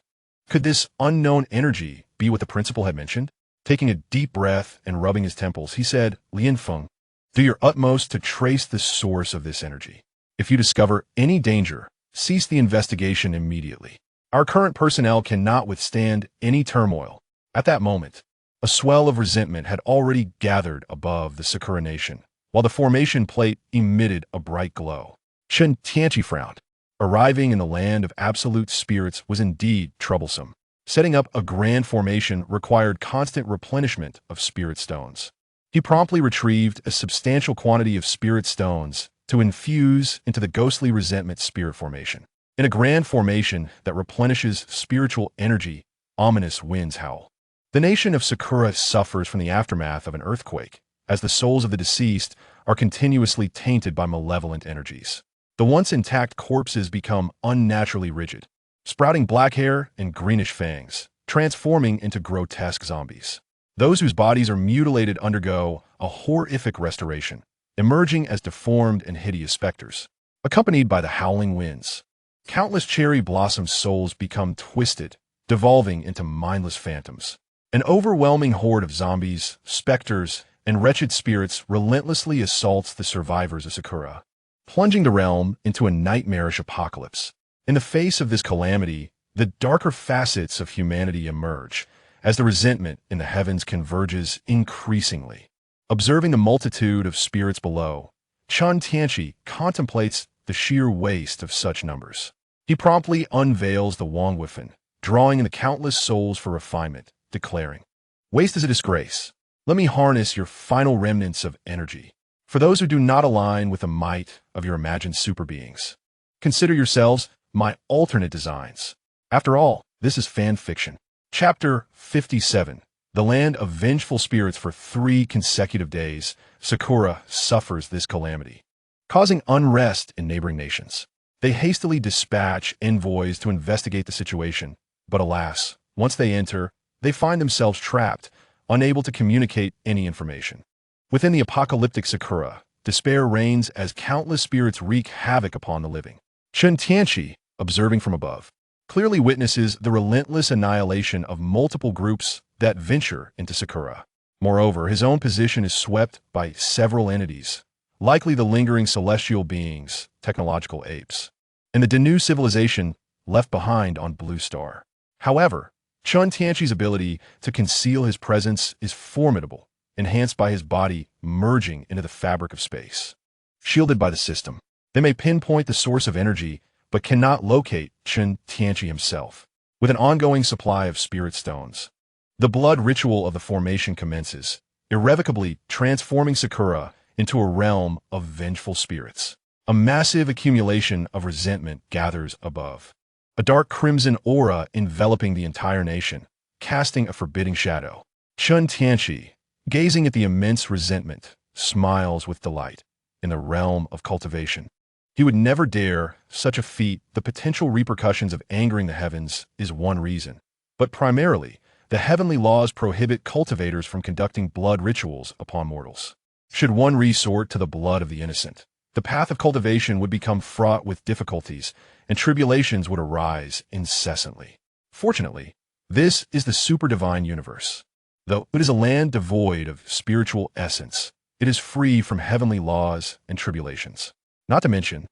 Could this unknown energy be what the principal had mentioned? Taking a deep breath and rubbing his temples, he said, "Lien Feng, do your utmost to trace the source of this energy. If you discover any danger, cease the investigation immediately. Our current personnel cannot withstand any turmoil." At that moment, a swell of resentment had already gathered above the Sakura Nation, while the formation plate emitted a bright glow. Chen Tianqi frowned. Arriving in the land of absolute spirits was indeed troublesome. Setting up a grand formation required constant replenishment of spirit stones. He promptly retrieved a substantial quantity of spirit stones to infuse into the ghostly resentment spirit formation. In a grand formation that replenishes spiritual energy, ominous winds howl. The nation of Sakura suffers from the aftermath of an earthquake, as the souls of the deceased are continuously tainted by malevolent energies. The once intact corpses become unnaturally rigid, sprouting black hair and greenish fangs, transforming into grotesque zombies. Those whose bodies are mutilated undergo a horrific restoration, emerging as deformed and hideous specters, accompanied by the howling winds. Countless cherry blossom souls become twisted, devolving into mindless phantoms. An overwhelming horde of zombies, specters, and wretched spirits relentlessly assaults the survivors of Sakura, plunging the realm into a nightmarish apocalypse. In the face of this calamity, the darker facets of humanity emerge, as the resentment in the heavens converges increasingly. Observing the multitude of spirits below, Chen Tianqi contemplates the sheer waste of such numbers. He promptly unveils the Wangwifan, drawing in the countless souls for refinement, declaring, "Waste is a disgrace. Let me harness your final remnants of energy. For those who do not align with the might of your imagined super beings, consider yourselves my alternate designs." After all, this is fan fiction. Chapter 57. The land of vengeful spirits. For 3 consecutive days, Sakura suffers this calamity, causing unrest in neighboring nations. They hastily dispatch envoys to investigate the situation, but alas, once they enter, they find themselves trapped, unable to communicate any information. Within the apocalyptic Sakura, despair reigns as countless spirits wreak havoc upon the living. Chen Tianqi, observing from above, clearly witnesses the relentless annihilation of multiple groups that venture into Sakura. Moreover, his own position is swept by several entities, likely the lingering celestial beings, technological apes, and the Denu civilization left behind on Blue Star. However, Chen Tianqi's ability to conceal his presence is formidable, enhanced by his body merging into the fabric of space. Shielded by the system, they may pinpoint the source of energy, but cannot locate Chen Tianqi himself. With an ongoing supply of spirit stones, the blood ritual of the formation commences, irrevocably transforming Sakura into a realm of vengeful spirits. A massive accumulation of resentment gathers above, a dark crimson aura enveloping the entire nation, casting a forbidding shadow. Chen Tianqi, gazing at the immense resentment, smiles with delight. In the realm of cultivation, he would never dare such a feat. The potential repercussions of angering the heavens is one reason, but primarily, the heavenly laws prohibit cultivators from conducting blood rituals upon mortals. Should one resort to the blood of the innocent, the path of cultivation would become fraught with difficulties, and tribulations would arise incessantly. Fortunately, this is the super divine universe. Though it is a land devoid of spiritual essence, it is free from heavenly laws and tribulations. Not to mention,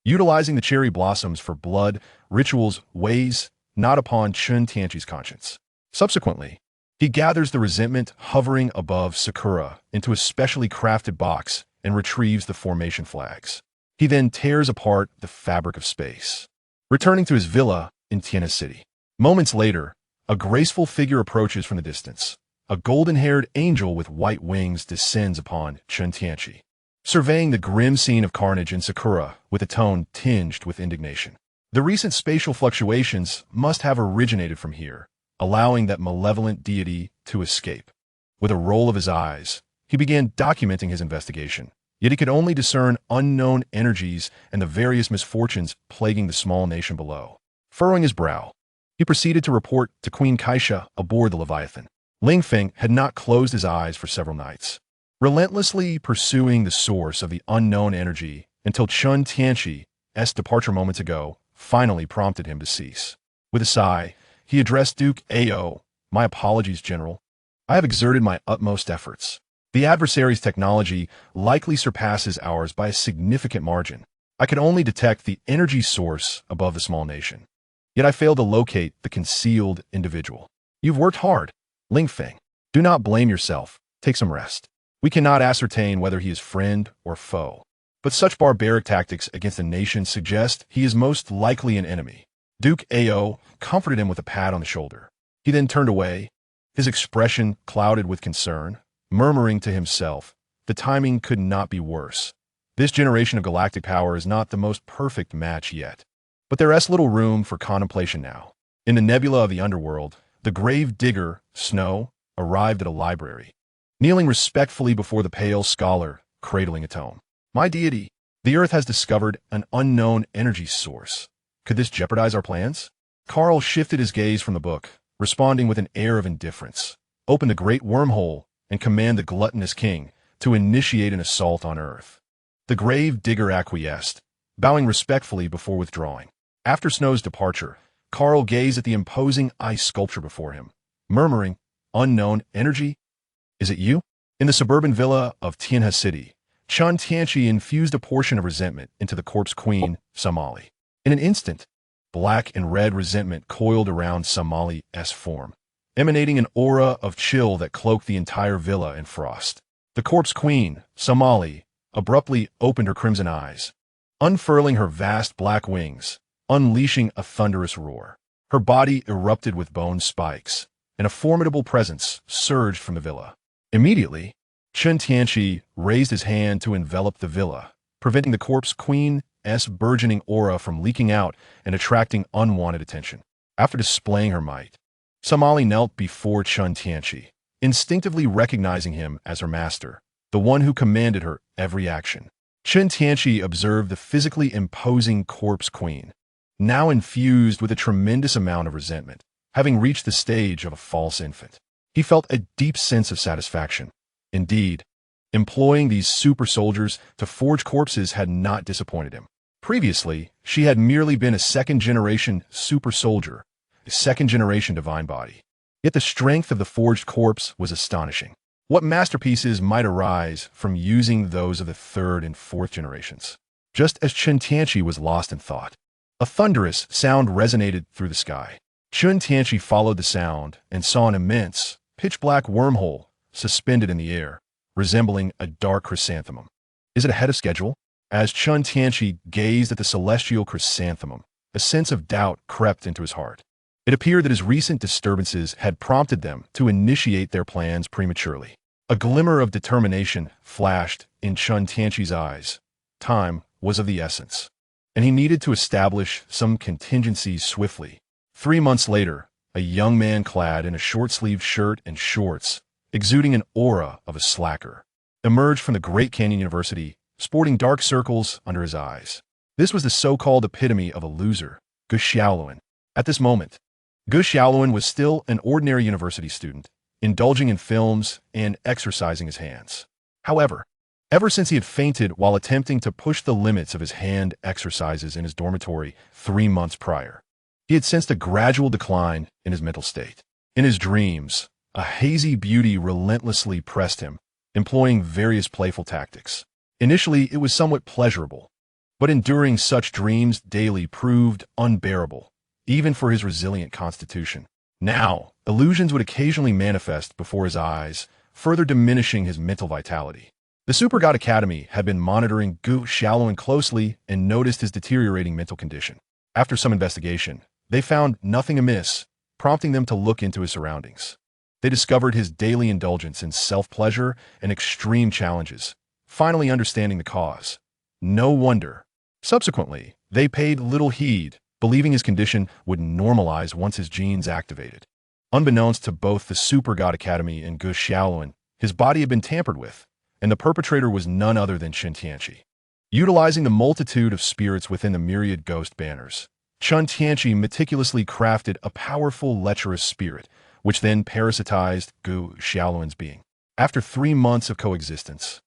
utilizing the cherry blossoms for blood rituals weighs not upon Chen Tianqi's conscience. Subsequently, he gathers the resentment hovering above Sakura into a specially crafted box and retrieves the formation flags. He then tears apart the fabric of space, returning to his villa in Tiana City. Moments later, a graceful figure approaches from the distance. A golden-haired angel with white wings descends upon Chen Tianqi. surveying the grim scene of carnage in Sakura with a tone tinged with indignation. The recent spatial fluctuations must have originated from here, allowing that malevolent deity to escape. With a roll of his eyes, he began documenting his investigation, yet he could only discern unknown energies and the various misfortunes plaguing the small nation below. Furrowing his brow, he proceeded to report to Queen Kaisha aboard the Leviathan. Ling Feng had not closed his eyes for several nights, relentlessly pursuing the source of the unknown energy until Chen Tianqi's departure moments ago finally prompted him to cease. With a sigh, he addressed Duke Ao. "My apologies, General. I have exerted my utmost efforts. The adversary's technology likely surpasses ours by a significant margin. I could only detect the energy source above the small nation. Yet I failed to locate the concealed individual. You've worked hard, Ling Feng. Do not blame yourself. Take some rest. We cannot ascertain whether he is friend or foe, but such barbaric tactics against a nation suggest he is most likely an enemy." Duke Ao comforted him with a pat on the shoulder. He then turned away, his expression clouded with concern, murmuring to himself, "The timing could not be worse. This generation of galactic power is not the most perfect match yet." But there is little room for contemplation now. In the nebula of the underworld, the grave digger, Snow, arrived at a library, kneeling respectfully before the pale scholar, cradling a tome. "My deity, the Earth has discovered an unknown energy source. Could this jeopardize our plans?" Carl shifted his gaze from the book, responding with an air of indifference. "Open the great wormhole and command the gluttonous king to initiate an assault on Earth." The grave digger acquiesced, bowing respectfully before withdrawing. After Snow's departure, Carl gazed at the imposing ice sculpture before him, murmuring, "Unknown energy? Is it you?" In the suburban villa of Tianhe City, Chen Tianqi infused a portion of resentment into the corpse queen, Samali. In an instant, black and red resentment coiled around Samali's form, emanating an aura of chill that cloaked the entire villa in frost. The corpse queen, Samali, abruptly opened her crimson eyes, unfurling her vast black wings, unleashing a thunderous roar. Her body erupted with bone spikes, and a formidable presence surged from the villa. Immediately, Chen Tianqi raised his hand to envelop the villa, preventing the corpse queen's burgeoning aura from leaking out and attracting unwanted attention. After displaying her might, Samali knelt before Chen Tianqi, instinctively recognizing him as her master, the one who commanded her every action. Chen Tianqi observed the physically imposing corpse queen, now infused with a tremendous amount of resentment, having reached the stage of a false infant. He felt a deep sense of satisfaction. Indeed, employing these super soldiers to forge corpses had not disappointed him. Previously, she had merely been a second-generation super soldier, a second-generation divine body. Yet the strength of the forged corpse was astonishing. What masterpieces might arise from using those of the third and fourth generations? Just as Chen Tianqi was lost in thought, a thunderous sound resonated through the sky. Chen Tianqi followed the sound and saw an immense, pitch-black wormhole suspended in the air, resembling a dark chrysanthemum. Is it ahead of schedule? As Chen Tianqi gazed at the celestial chrysanthemum, a sense of doubt crept into his heart. It appeared that his recent disturbances had prompted them to initiate their plans prematurely. A glimmer of determination flashed in Chen Tianqi's eyes. Time was of the essence, and he needed to establish some contingencies swiftly. 3 months later, a young man clad in a short-sleeved shirt and shorts, exuding an aura of a slacker, emerged from the Great Canyon University, sporting dark circles under his eyes. This was the so-called epitome of a loser, Gu Xiaoluan. At this moment, Gu Xiaoluan was still an ordinary university student, indulging in films and exercising his hands. However, ever since he had fainted while attempting to push the limits of his hand exercises in his dormitory 3 months prior, he had sensed a gradual decline in his mental state. In his dreams, a hazy beauty relentlessly pressed him, employing various playful tactics. Initially, it was somewhat pleasurable, but enduring such dreams daily proved unbearable, even for his resilient constitution. Now, illusions would occasionally manifest before his eyes, further diminishing his mental vitality. The Super God Academy had been monitoring Gu Xiaoluan closely and noticed his deteriorating mental condition. After some investigation, they found nothing amiss, prompting them to look into his surroundings. They discovered his daily indulgence in self-pleasure and extreme challenges, finally understanding the cause. No wonder. Subsequently, they paid little heed, believing his condition would normalize once his genes activated. Unbeknownst to both the Super God Academy and Gu Xiaolun, his body had been tampered with, and the perpetrator was none other than Chen Tianqi. Utilizing the multitude of spirits within the myriad ghost banners, Chen Tianqi meticulously crafted a powerful lecherous spirit, which then parasitized Gu Xiaolun's being. After 3 months of coexistence,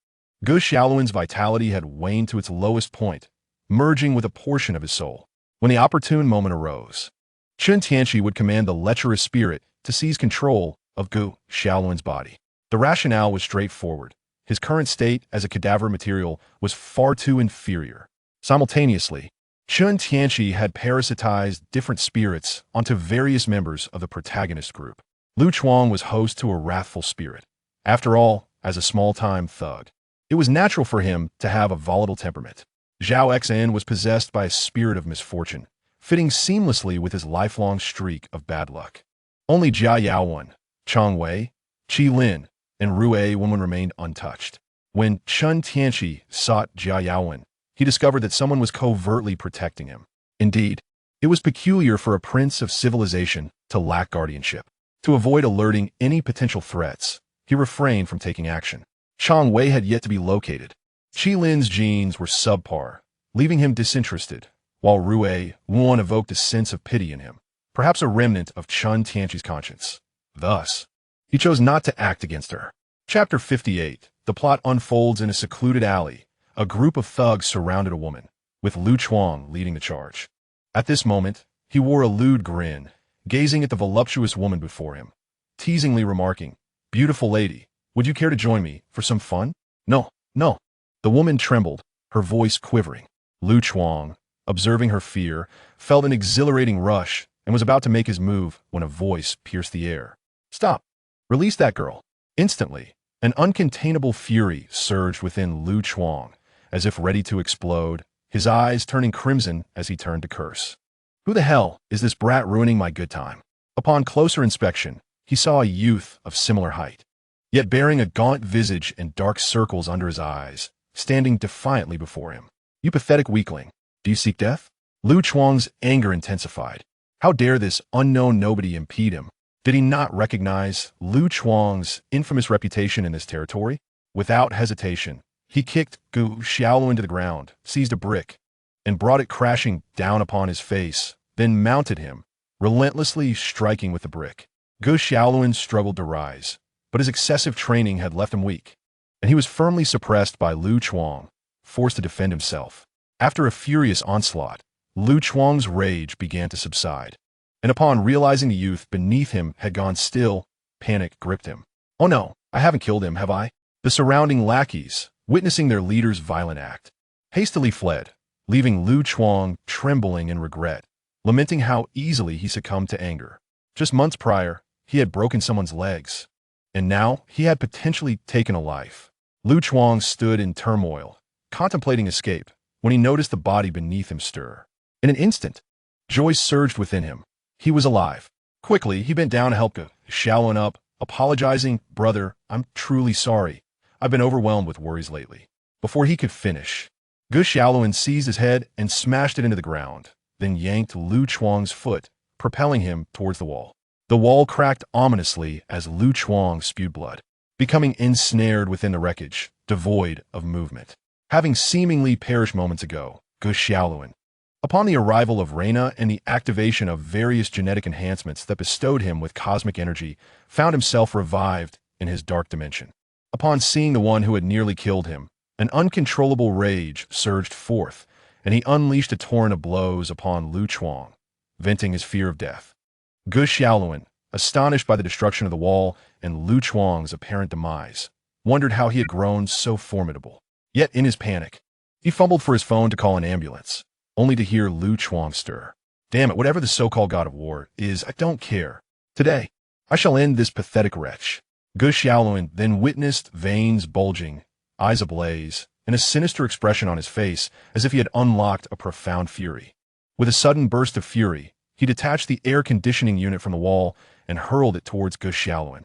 Gu Xiaolun's vitality had waned to its lowest point, merging with a portion of his soul. When the opportune moment arose, Chen Tianqi would command the lecherous spirit to seize control of Gu Xiaolun's body. The rationale was straightforward. His current state as a cadaver material was far too inferior. Simultaneously, Chen Tianqi had parasitized different spirits onto various members of the protagonist group. Lu Chuang was host to a wrathful spirit. After all, as a small-time thug, it was natural for him to have a volatile temperament. Zhao Xan was possessed by a spirit of misfortune, fitting seamlessly with his lifelong streak of bad luck. Only Jia Yaowen, Chang Wei, Qi Lin, and Rue Wenwen remained untouched. When Chen Tianqi sought Jia Yaowen, he discovered that someone was covertly protecting him. Indeed, it was peculiar for a prince of civilization to lack guardianship. To avoid alerting any potential threats, he refrained from taking action. Chang Wei had yet to be located. Qi Lin's genes were subpar, leaving him disinterested, while Rue Wenwen evoked a sense of pity in him, perhaps a remnant of Chen Tianqi's conscience. Thus, he chose not to act against her. Chapter 58. The plot unfolds in a secluded alley. A group of thugs surrounded a woman, with Lu Chuang leading the charge. At this moment, he wore a lewd grin, gazing at the voluptuous woman before him, teasingly remarking, "Beautiful lady, would you care to join me for some fun?" "No, no." The woman trembled, her voice quivering. Lu Chuang, observing her fear, felt an exhilarating rush and was about to make his move when a voice pierced the air. "Stop! Release that girl!" Instantly, an uncontainable fury surged within Lu Chuang, as if ready to explode, his eyes turning crimson as he turned to curse. "Who the hell is this brat ruining my good time?" Upon closer inspection, he saw a youth of similar height, yet bearing a gaunt visage and dark circles under his eyes, standing defiantly before him. "You pathetic weakling, do you seek death?" Lu Chuang's anger intensified. How dare this unknown nobody impede him? Did he not recognize Lu Chuang's infamous reputation in this territory? Without hesitation, he kicked Gu Xiaolun to the ground, seized a brick, and brought it crashing down upon his face, then mounted him, relentlessly striking with the brick. Gu Xiaolun struggled to rise, but his excessive training had left him weak, and he was firmly suppressed by Lu Chuang, forced to defend himself. After a furious onslaught, Lu Chuang's rage began to subside, and upon realizing the youth beneath him had gone still, panic gripped him. "Oh no, I haven't killed him, have I?" The surrounding lackeys, witnessing their leader's violent act, hastily fled, leaving Lu Chuang trembling in regret, lamenting how easily he succumbed to anger. Just months prior, he had broken someone's legs, and now he had potentially taken a life. Lu Chuang stood in turmoil, contemplating escape, when he noticed the body beneath him stir. In an instant, joy surged within him. He was alive. Quickly, he bent down to help Gu Xiaolun up, apologizing, "Brother, I'm truly sorry. I've been overwhelmed with worries lately." Before he could finish, Gu Xiaolun seized his head and smashed it into the ground, then yanked Lu Chuang's foot, propelling him towards the wall. The wall cracked ominously as Lu Chuang spewed blood, becoming ensnared within the wreckage, devoid of movement. Having seemingly perished moments ago, Gu Xiaolun, upon the arrival of Reina and the activation of various genetic enhancements that bestowed him with cosmic energy, found himself revived in his dark dimension. Upon seeing the one who had nearly killed him, an uncontrollable rage surged forth, and he unleashed a torrent of blows upon Lu Chuang, venting his fear of death. Gu Xiaolun, astonished by the destruction of the wall and Lu Chuang's apparent demise, wondered how he had grown so formidable. Yet in his panic, he fumbled for his phone to call an ambulance, only to hear Lu Chuang stir. "Damn it, whatever the so-called god of war is, I don't care. Today, I shall end this pathetic wretch." Gu Xiaolun then witnessed veins bulging, eyes ablaze, and a sinister expression on his face as if he had unlocked a profound fury. With a sudden burst of fury, he detached the air conditioning unit from the wall and hurled it towards Gu Xiaolun.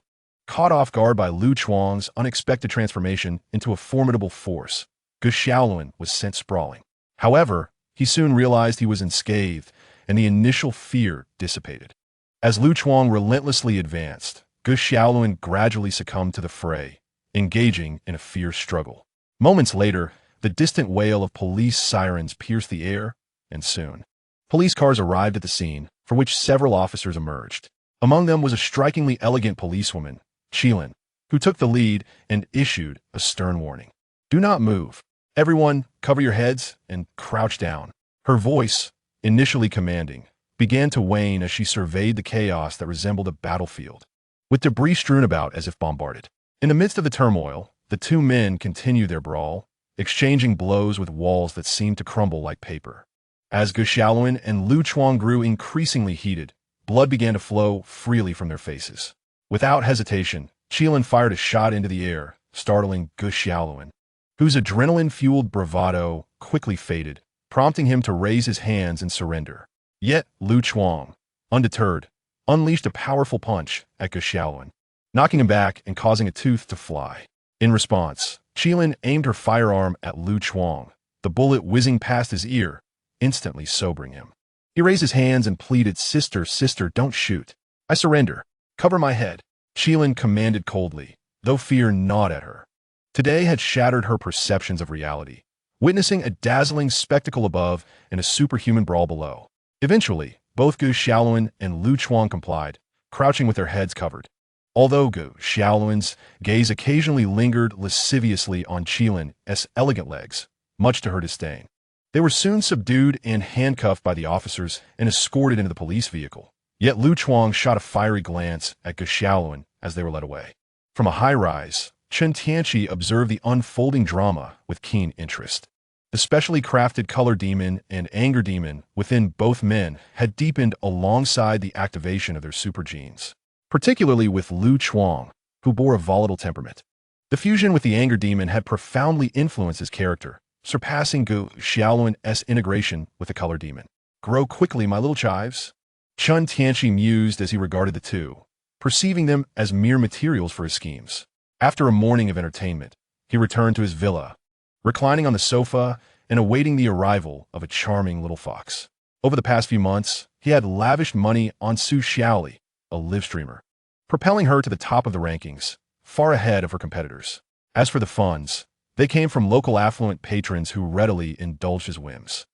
Caught off guard by Lu Chuang's unexpected transformation into a formidable force, Gu Xiaolun was sent sprawling. However, he soon realized he was unscathed, and the initial fear dissipated. As Lu Chuang relentlessly advanced, Gu Xiaolun gradually succumbed to the fray, engaging in a fierce struggle. Moments later, the distant wail of police sirens pierced the air, and soon, police cars arrived at the scene, from which several officers emerged. Among them was a strikingly elegant policewoman, Qilin, who took the lead and issued a stern warning. "Do not move. Everyone, cover your heads and crouch down." Her voice, initially commanding, began to wane as she surveyed the chaos that resembled a battlefield, with debris strewn about as if bombarded. In the midst of the turmoil, the two men continued their brawl, exchanging blows with walls that seemed to crumble like paper. As Gu Xiaolun and Lu Chuang grew increasingly heated, blood began to flow freely from their faces. Without hesitation, Qilin fired a shot into the air, startling Gu Xiaolun, whose adrenaline-fueled bravado quickly faded, prompting him to raise his hands in surrender. Yet Lu Chuang, undeterred, unleashed a powerful punch at Gu Xiaolun, knocking him back and causing a tooth to fly. In response, Qilin aimed her firearm at Lu Chuang, the bullet whizzing past his ear, instantly sobering him. He raised his hands and pleaded, "Sister, sister, don't shoot. I surrender. Cover my head." Qilin commanded coldly, though fear gnawed at her. Today had shattered her perceptions of reality, witnessing a dazzling spectacle above and a superhuman brawl below. Eventually, both Gu Xiaolun and Lu Chuang complied, crouching with their heads covered. Although Gu Xiaolun's gaze occasionally lingered lasciviously on Qilin's elegant legs, much to her disdain. They were soon subdued and handcuffed by the officers and escorted into the police vehicle. Yet Lu Chuang shot a fiery glance at Gu Xiaolun as they were led away. From a high-rise, Chen Tianqi observed the unfolding drama with keen interest. The specially crafted color demon and anger demon within both men had deepened alongside the activation of their super genes, particularly with Lu Chuang, who bore a volatile temperament. The fusion with the anger demon had profoundly influenced his character, surpassing Gu Xiaolun's integration with the color demon. "Grow quickly, my little chives," Chen Tianqi mused as he regarded the two, perceiving them as mere materials for his schemes. After a morning of entertainment, he returned to his villa, reclining on the sofa and awaiting the arrival of a charming little fox. Over the past few months, he had lavished money on Su Xiaoli, a live streamer, propelling her to the top of the rankings, far ahead of her competitors. As for the funds, they came from local affluent patrons who readily indulged his whims.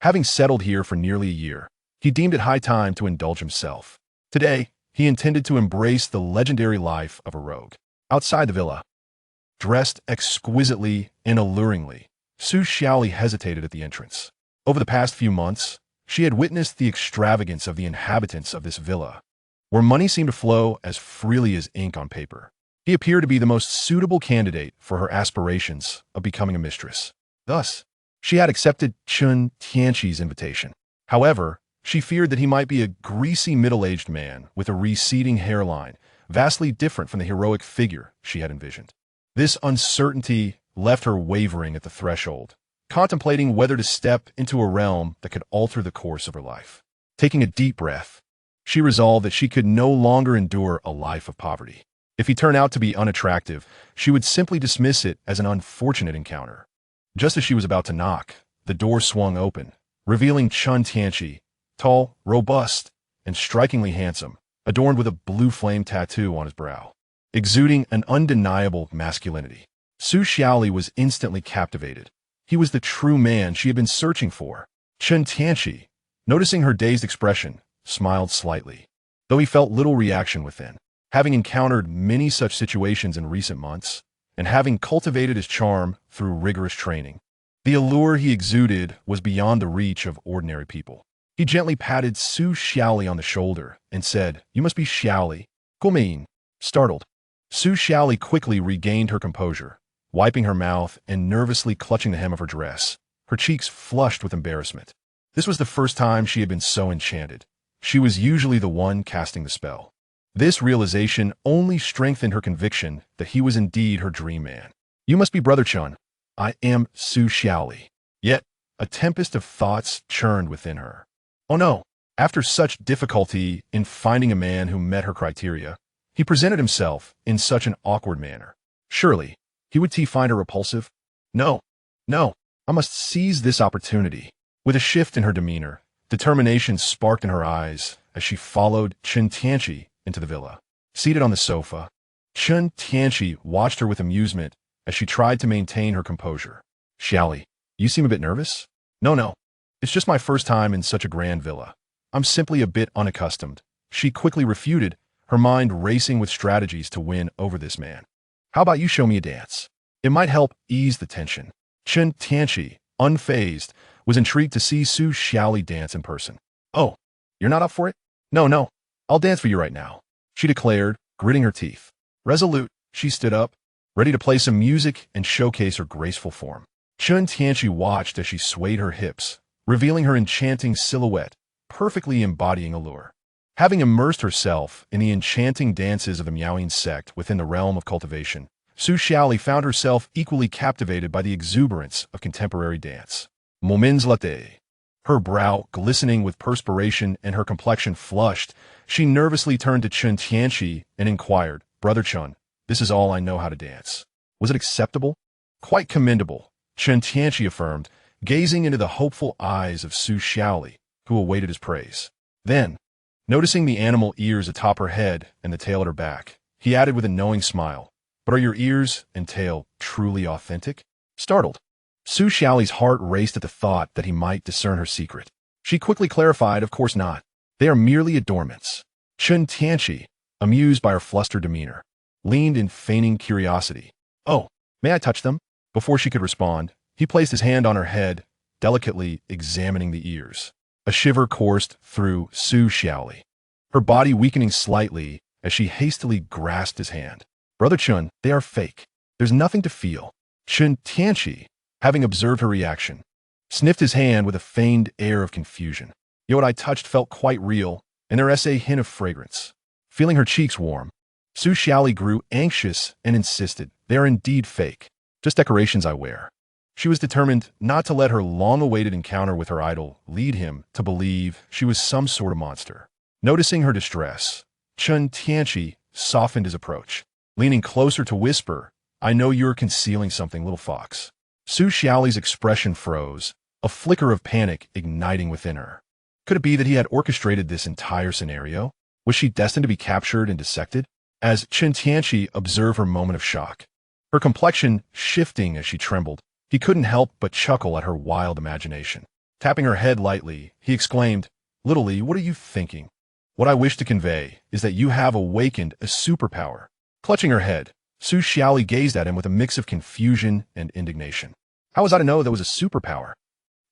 Having settled here for nearly a year, he deemed it high time to indulge himself. Today, he intended to embrace the legendary life of a rogue. Outside the villa, dressed exquisitely and alluringly, Su Xiaoli hesitated at the entrance. Over the past few months, she had witnessed the extravagance of the inhabitants of this villa, where money seemed to flow as freely as ink on paper. He appeared to be the most suitable candidate for her aspirations of becoming a mistress. Thus, she had accepted Chen Tianqi's invitation. However, she feared that he might be a greasy middle-aged man with a receding hairline, vastly different from the heroic figure she had envisioned. This uncertainty left her wavering at the threshold, contemplating whether to step into a realm that could alter the course of her life. Taking a deep breath, she resolved that she could no longer endure a life of poverty. If he turned out to be unattractive, she would simply dismiss it as an unfortunate encounter. Just as she was about to knock, the door swung open, revealing Chen Tianqi, tall, robust, and strikingly handsome, adorned with a blue flame tattoo on his brow, exuding an undeniable masculinity. Su Xiaoli was instantly captivated. He was the true man she had been searching for. Chen Tianqi, noticing her dazed expression, smiled slightly, though he felt little reaction within. Having encountered many such situations in recent months, and having cultivated his charm through rigorous training, the allure he exuded was beyond the reach of ordinary people. He gently patted Su Xiaoli on the shoulder and said, "You must be Xiaoli." Guomean, startled. Su Xiaoli quickly regained her composure, wiping her mouth and nervously clutching the hem of her dress, her cheeks flushed with embarrassment. This was the first time she had been so enchanted. She was usually the one casting the spell. This realization only strengthened her conviction that he was indeed her dream man. "You must be Brother Chen. I am Su Xiaoli." Yet, a tempest of thoughts churned within her. Oh no! After such difficulty in finding a man who met her criteria, He presented himself in such an awkward manner. Surely, he would find her repulsive? No, no, I must seize this opportunity. With a shift in her demeanor, determination sparked in her eyes as she followed Chen Tianqi into the villa. Seated on the sofa, Chen Tianqi watched her with amusement as she tried to maintain her composure. Xiaoli, you seem a bit nervous? No, it's just my first time in such a grand villa. I'm simply a bit unaccustomed. She quickly refuted, her mind racing with strategies to win over this man. How about you show me a dance? It might help ease the tension. Chen Tianqi, unfazed, was intrigued to see Su Xiaoli dance in person. Oh, you're not up for it? No, I'll dance for you right now, she declared, gritting her teeth. Resolute, she stood up, ready to play some music and showcase her graceful form. Chen Tianqi watched as she swayed her hips, revealing her enchanting silhouette, perfectly embodying allure. Having immersed herself in the enchanting dances of the Miaoying sect within the realm of cultivation, Su Xiaoli found herself equally captivated by the exuberance of contemporary dance. Moments latte. Her brow glistening with perspiration and her complexion flushed, she nervously turned to Chen Tianqi and inquired, Brother Chen, this is all I know how to dance. Was it acceptable? Quite commendable, Chen Tianqi affirmed, gazing into the hopeful eyes of Su Xiaoli, who awaited his praise. Then, noticing the animal ears atop her head and the tail at her back, he added with a knowing smile, But are your ears and tail truly authentic? Startled, Su Xiaoli's heart raced at the thought that he might discern her secret. She quickly clarified, of course not. They are merely adornments. Chen Tianqi, amused by her flustered demeanor, leaned in feigning curiosity. Oh, may I touch them? Before she could respond, he placed his hand on her head, delicately examining the ears. A shiver coursed through Su Xiaoli, her body weakening slightly as she hastily grasped his hand. Brother Chen, they are fake. There's nothing to feel. Chen Tianqi, having observed her reaction, sniffed his hand with a feigned air of confusion. Yet what I touched felt quite real, and there was a hint of fragrance. Feeling her cheeks warm, Su Xiaoli grew anxious and insisted, they are indeed fake, just decorations I wear. She was determined not to let her long-awaited encounter with her idol lead him to believe she was some sort of monster. Noticing her distress, Chen Tianqi softened his approach, leaning closer to whisper, I know you're concealing something, little fox. Su Xiaoli's expression froze, a flicker of panic igniting within her. Could it be that he had orchestrated this entire scenario? Was she destined to be captured and dissected? As Chen Tianqi observed her moment of shock, her complexion shifting as she trembled, he couldn't help but chuckle at her wild imagination. Tapping her head lightly, he exclaimed, Little Li, what are you thinking? What I wish to convey is that you have awakened a superpower. Clutching her head, Su Xiaoli gazed at him with a mix of confusion and indignation. How was I to know there was a superpower?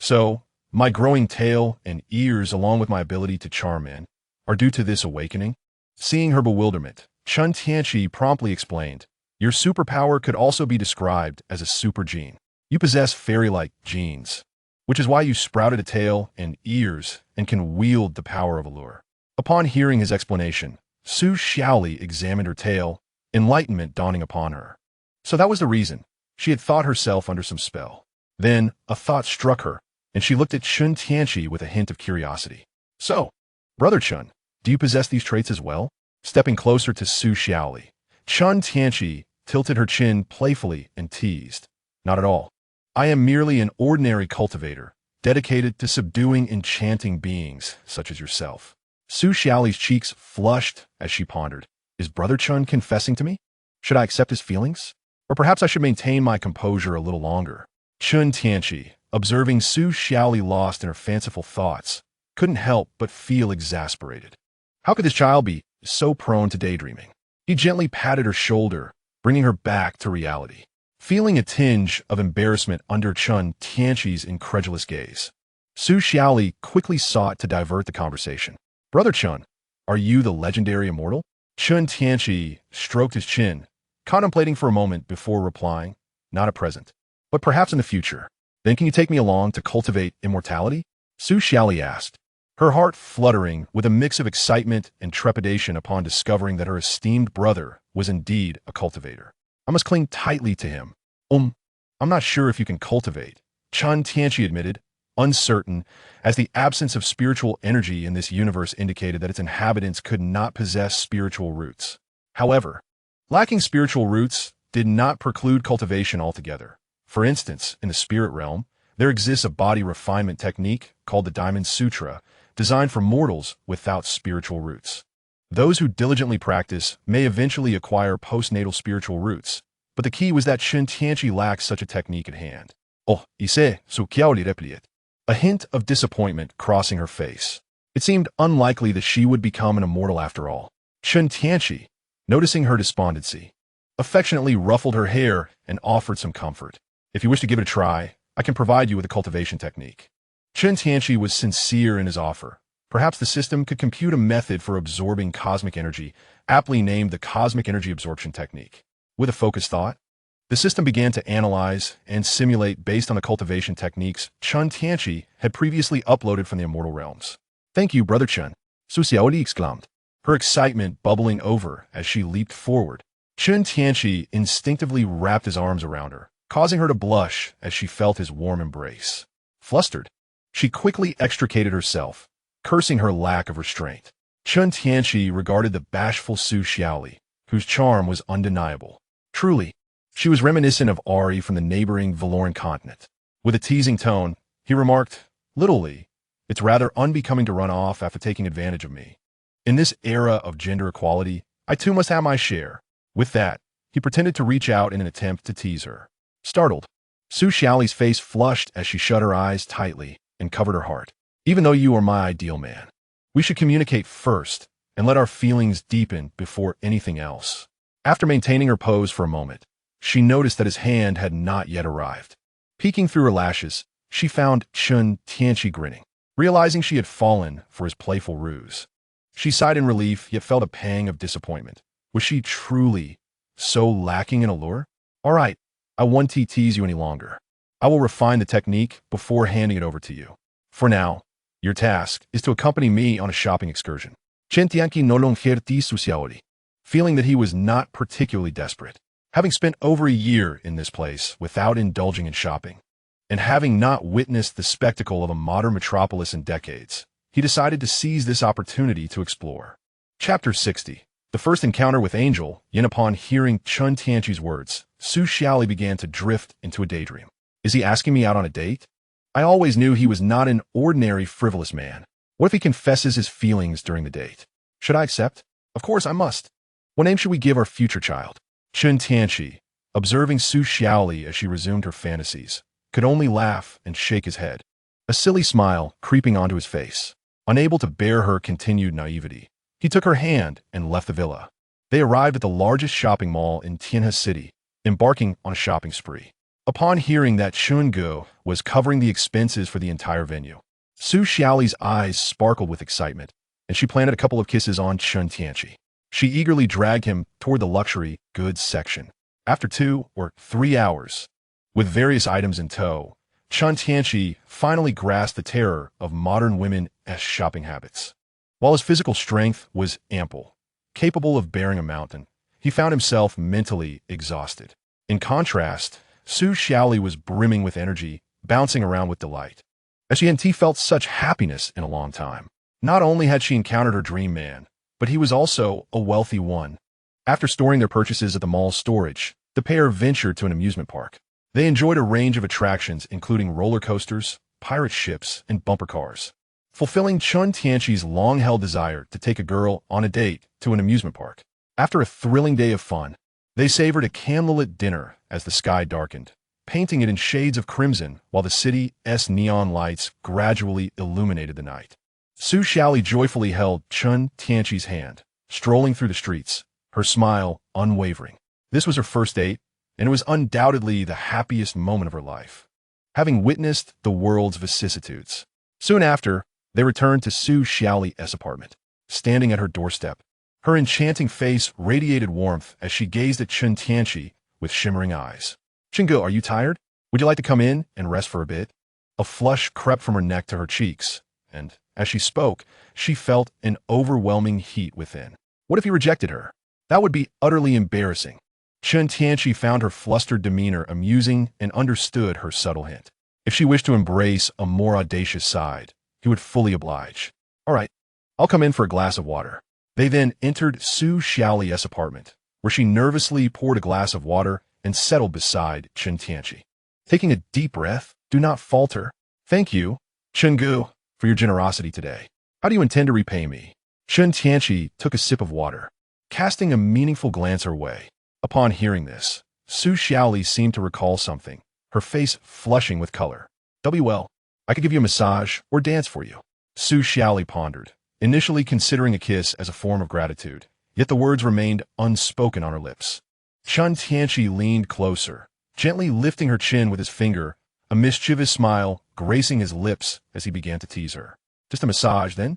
So, my growing tail and ears along with my ability to charm men are due to this awakening? Seeing her bewilderment, Chen Tianqi promptly explained, Your superpower could also be described as a super gene. You possess fairy-like genes, which is why you sprouted a tail and ears and can wield the power of allure. Upon hearing his explanation, Su Xiaoli examined her tail, enlightenment dawning upon her. So that was the reason. She had thought herself under some spell. Then, a thought struck her, and she looked at Chen Tianqi with a hint of curiosity. So, Brother Chen, do you possess these traits as well? Stepping closer to Su Xiaoli, Chen Tianqi tilted her chin playfully and teased. Not at all. I am merely an ordinary cultivator, dedicated to subduing enchanting beings such as yourself. Su Xiaoli's cheeks flushed as she pondered. Is Brother Chen confessing to me? Should I accept his feelings? Or perhaps I should maintain my composure a little longer. Chen Tianqi, observing Su Xiaoli lost in her fanciful thoughts, couldn't help but feel exasperated. How could this child be so prone to daydreaming? He gently patted her shoulder, bringing her back to reality. Feeling a tinge of embarrassment under Chen Tianqi's incredulous gaze, Su Xiaoli quickly sought to divert the conversation. Brother Chen, are you the legendary immortal? Chen Tianqi stroked his chin, contemplating for a moment before replying, Not at present, but perhaps in the future. Then can you take me along to cultivate immortality? Su Xiaoli asked, her heart fluttering with a mix of excitement and trepidation upon discovering that her esteemed brother was indeed a cultivator. I must cling tightly to him. I'm not sure if you can cultivate, Chen Tianqi admitted, uncertain, as the absence of spiritual energy in this universe indicated that its inhabitants could not possess spiritual roots. However, lacking spiritual roots did not preclude cultivation altogether. For instance, in the spirit realm, there exists a body refinement technique called the Diamond Sutra, designed for mortals without spiritual roots. Those who diligently practice may eventually acquire postnatal spiritual roots, but the key was that Chen Tianqi lacked such a technique at hand. Oh, ise, su kiaoli repliet. A hint of disappointment crossing her face. It seemed unlikely that she would become an immortal after all. Chen Tianqi, noticing her despondency, affectionately ruffled her hair and offered some comfort. If you wish to give it a try, I can provide you with a cultivation technique. Chen Tianqi was sincere in his offer. Perhaps the system could compute a method for absorbing cosmic energy, aptly named the Cosmic Energy Absorption Technique. With a focused thought, the system began to analyze and simulate based on the cultivation techniques Chen Tianqi had previously uploaded from the immortal realms. Thank you, Brother Chen, Su Xiaoli exclaimed, her excitement bubbling over as she leaped forward. Chen Tianqi instinctively wrapped his arms around her, causing her to blush as she felt his warm embrace. Flustered, she quickly extricated herself, cursing her lack of restraint. Chen Tianqi regarded the bashful Su Xiaoli, whose charm was undeniable. Truly, she was reminiscent of Ari from the neighboring Valoran continent. With a teasing tone, he remarked, "Little Lee, it's rather unbecoming to run off after taking advantage of me. In this era of gender equality, I too must have my share." With that, he pretended to reach out in an attempt to tease her. Startled, Su Xiaoli's face flushed as she shut her eyes tightly and covered her heart. "Even though you are my ideal man, we should communicate first and let our feelings deepen before anything else." After maintaining her pose for a moment, she noticed that his hand had not yet arrived. Peeking through her lashes, she found Chen Tianqi grinning, realizing she had fallen for his playful ruse. She sighed in relief, yet felt a pang of disappointment. Was she truly so lacking in allure? "All right, I won't tease you any longer. I will refine the technique before handing it over to you. For now, your task is to accompany me on a shopping excursion." Chen Tianqi no longer su xiaoli, feeling that he was not particularly desperate. Having spent over a year in this place without indulging in shopping, and having not witnessed the spectacle of a modern metropolis in decades, he decided to seize this opportunity to explore. Chapter 60. The first encounter with Angel, Yin. Upon hearing Chen Tianqi's words, Su Xiaoli began to drift into a daydream. Is he asking me out on a date? I always knew he was not an ordinary frivolous man. What if he confesses his feelings during the date? Should I accept? Of course I must. What name should we give our future child? Chen Tianqi, observing Su Xiaoli as she resumed her fantasies, could only laugh and shake his head, a silly smile creeping onto his face. Unable to bear her continued naivety, he took her hand and left the villa. They arrived at the largest shopping mall in Tianhe City, embarking on a shopping spree. Upon hearing that Chungu was covering the expenses for the entire venue, Su Xiaoli's eyes sparkled with excitement, and she planted a couple of kisses on Chen Tianqi. She eagerly dragged him toward the luxury goods section. After 2 or 3 hours, with various items in tow, Chen Tianqi finally grasped the terror of modern women's shopping habits. While his physical strength was ample, capable of bearing a mountain, he found himself mentally exhausted. In contrast, Su Xiaoli was brimming with energy, bouncing around with delight. As she felt such happiness in a long time. Not only had she encountered her dream man, but he was also a wealthy one. After storing their purchases at the mall's storage, the pair ventured to an amusement park. They enjoyed a range of attractions including roller coasters, pirate ships, and bumper cars, fulfilling Chen Tianqi's long-held desire to take a girl on a date to an amusement park. After a thrilling day of fun, they savored a candlelit dinner as the sky darkened, painting it in shades of crimson while the city's neon lights gradually illuminated the night. Su Xiaoli joyfully held Chen Tianqi's hand, strolling through the streets, her smile unwavering. This was her first date, and it was undoubtedly the happiest moment of her life, having witnessed the world's vicissitudes. Soon after, they returned to Su Xiaoli's apartment. Standing at her doorstep, her enchanting face radiated warmth as she gazed at Chen Tianqi with shimmering eyes. "Chingu, are you tired? Would you like to come in and rest for a bit?" A flush crept from her neck to her cheeks, and as she spoke, she felt an overwhelming heat within. What if he rejected her? That would be utterly embarrassing. Chen Tianqi found her flustered demeanor amusing and understood her subtle hint. If she wished to embrace a more audacious side, he would fully oblige. "All right, I'll come in for a glass of water." They then entered Su Xiaoli's apartment, where she nervously poured a glass of water and settled beside Chen Tianqi. Taking a deep breath, do not falter. Thank you, Chen Gu, for your generosity today. How do you intend to repay me? Chen Tianqi took a sip of water, casting a meaningful glance her way. Upon hearing this, Su Xiaoli seemed to recall something, her face flushing with color. Well, I could give you a massage or dance for you. Su Xiaoli pondered, initially considering a kiss as a form of gratitude, yet the words remained unspoken on her lips. Chen Tianqi leaned closer, gently lifting her chin with his finger, a mischievous smile gracing his lips as he began to tease her. Just a massage, then?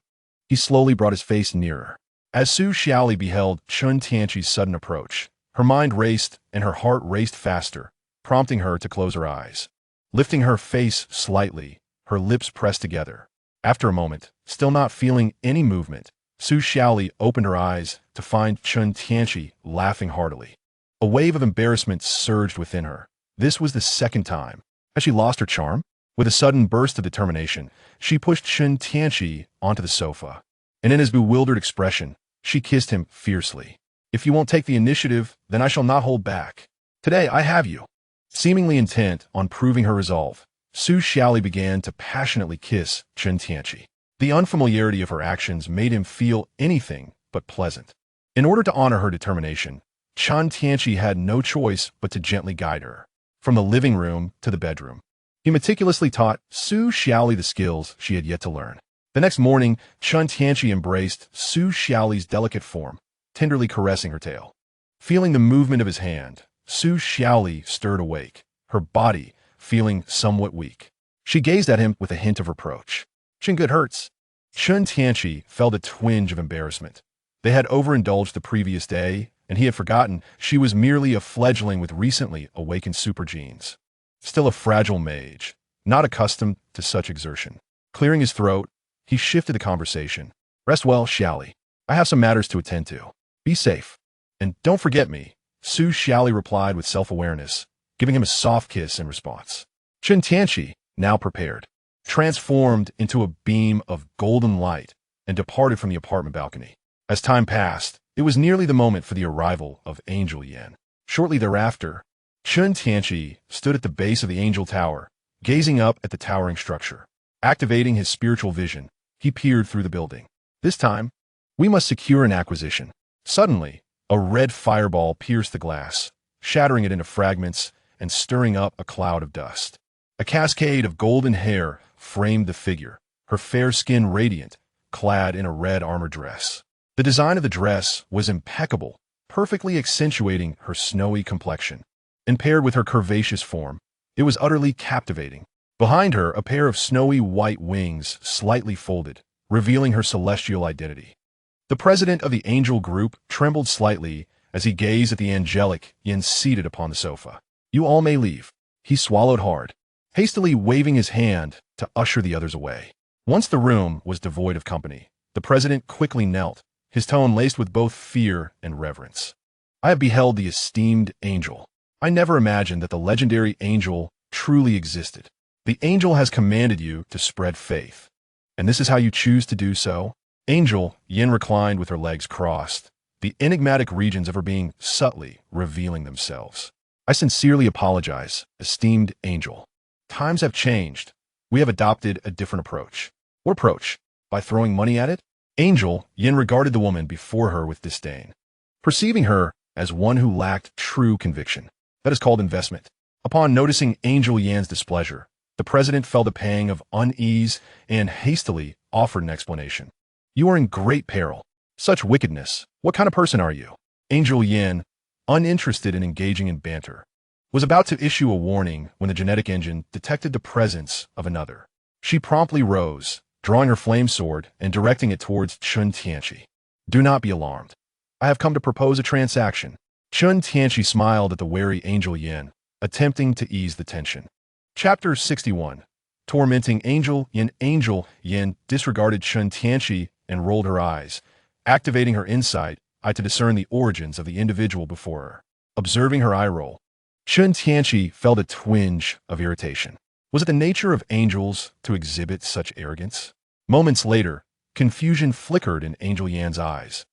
He slowly brought his face nearer. As Su Xiaoli beheld Chen Tianqi's sudden approach, her mind raced and her heart raced faster, prompting her to close her eyes. Lifting her face slightly, her lips pressed together. After a moment, still not feeling any movement, Su Xiaoli opened her eyes to find Chen Tianqi laughing heartily. A wave of embarrassment surged within her. This was the second time. Had she lost her charm? With a sudden burst of determination, she pushed Chen Tianqi onto the sofa, and in his bewildered expression, she kissed him fiercely. If you won't take the initiative, then I shall not hold back. Today I have you. Seemingly intent on proving her resolve, Su Xiaoli began to passionately kiss Chen Tianqi. The unfamiliarity of her actions made him feel anything but pleasant. In order to honor her determination, Chen Tianqi had no choice but to gently guide her. From the living room to the bedroom, he meticulously taught Su Xiaoli the skills she had yet to learn. The next morning, Chen Tianqi embraced Su Xiaoli's delicate form, tenderly caressing her tail. Feeling the movement of his hand, Su Xiaoli stirred awake, her body feeling somewhat weak. She gazed at him with a hint of reproach. Chingut hurts. Chen Tianqi felt a twinge of embarrassment. They had overindulged the previous day, and he had forgotten she was merely a fledgling with recently awakened super genes. Still a fragile mage, not accustomed to such exertion. Clearing his throat, he shifted the conversation. Rest well, Xiaoli. I have some matters to attend to. Be safe. And don't forget me, Su Xiaoli replied with self-awareness, giving him a soft kiss in response. Chen Tianqi, now prepared, transformed into a beam of golden light and departed from the apartment balcony. As time passed, it was nearly the moment for the arrival of Angel Yan. Shortly thereafter, Chen Tianqi stood at the base of the Angel Tower, gazing up at the towering structure. Activating his spiritual vision, he peered through the building. This time, we must secure an acquisition. Suddenly, a red fireball pierced the glass, shattering it into fragments and stirring up a cloud of dust. A cascade of golden hair framed the figure, her fair skin radiant, clad in a red armor dress. The design of the dress was impeccable, perfectly accentuating her snowy complexion. And paired with her curvaceous form, it was utterly captivating. Behind her, a pair of snowy white wings slightly folded, revealing her celestial identity. The president of the Angel Group trembled slightly as he gazed at the angelic Yin seated upon the sofa. You all may leave. He swallowed hard, hastily waving his hand to usher the others away. Once the room was devoid of company, the president quickly knelt, his tone laced with both fear and reverence. I have beheld the esteemed angel. I never imagined that the legendary angel truly existed. The angel has commanded you to spread faith. And this is how you choose to do so? Angel Yin reclined with her legs crossed, the enigmatic regions of her being subtly revealing themselves. I sincerely apologize, esteemed angel. Times have changed. We have adopted a different approach. What approach? By throwing money at it? Angel Yin regarded the woman before her with disdain, perceiving her as one who lacked true conviction. That is called investment. Upon noticing Angel Yan's displeasure, the president felt a pang of unease and hastily offered an explanation. You are in great peril. Such wickedness. What kind of person are you? Angel Yan, uninterested in engaging in banter, was about to issue a warning when the genetic engine detected the presence of another. She promptly rose, drawing her flame sword and directing it towards Chen Tianqi. Do not be alarmed. I have come to propose a transaction. Chen Tianqi smiled at the wary Angel Yan, attempting to ease the tension. Chapter 61. Tormenting Angel Yan. Angel Yan disregarded Chen Tianqi and rolled her eyes, activating her insight eye to discern the origins of the individual before her. Observing her eye roll, Chen Tianqi felt a twinge of irritation. Was it the nature of angels to exhibit such arrogance? Moments later, confusion flickered in Angel Yan's eyes.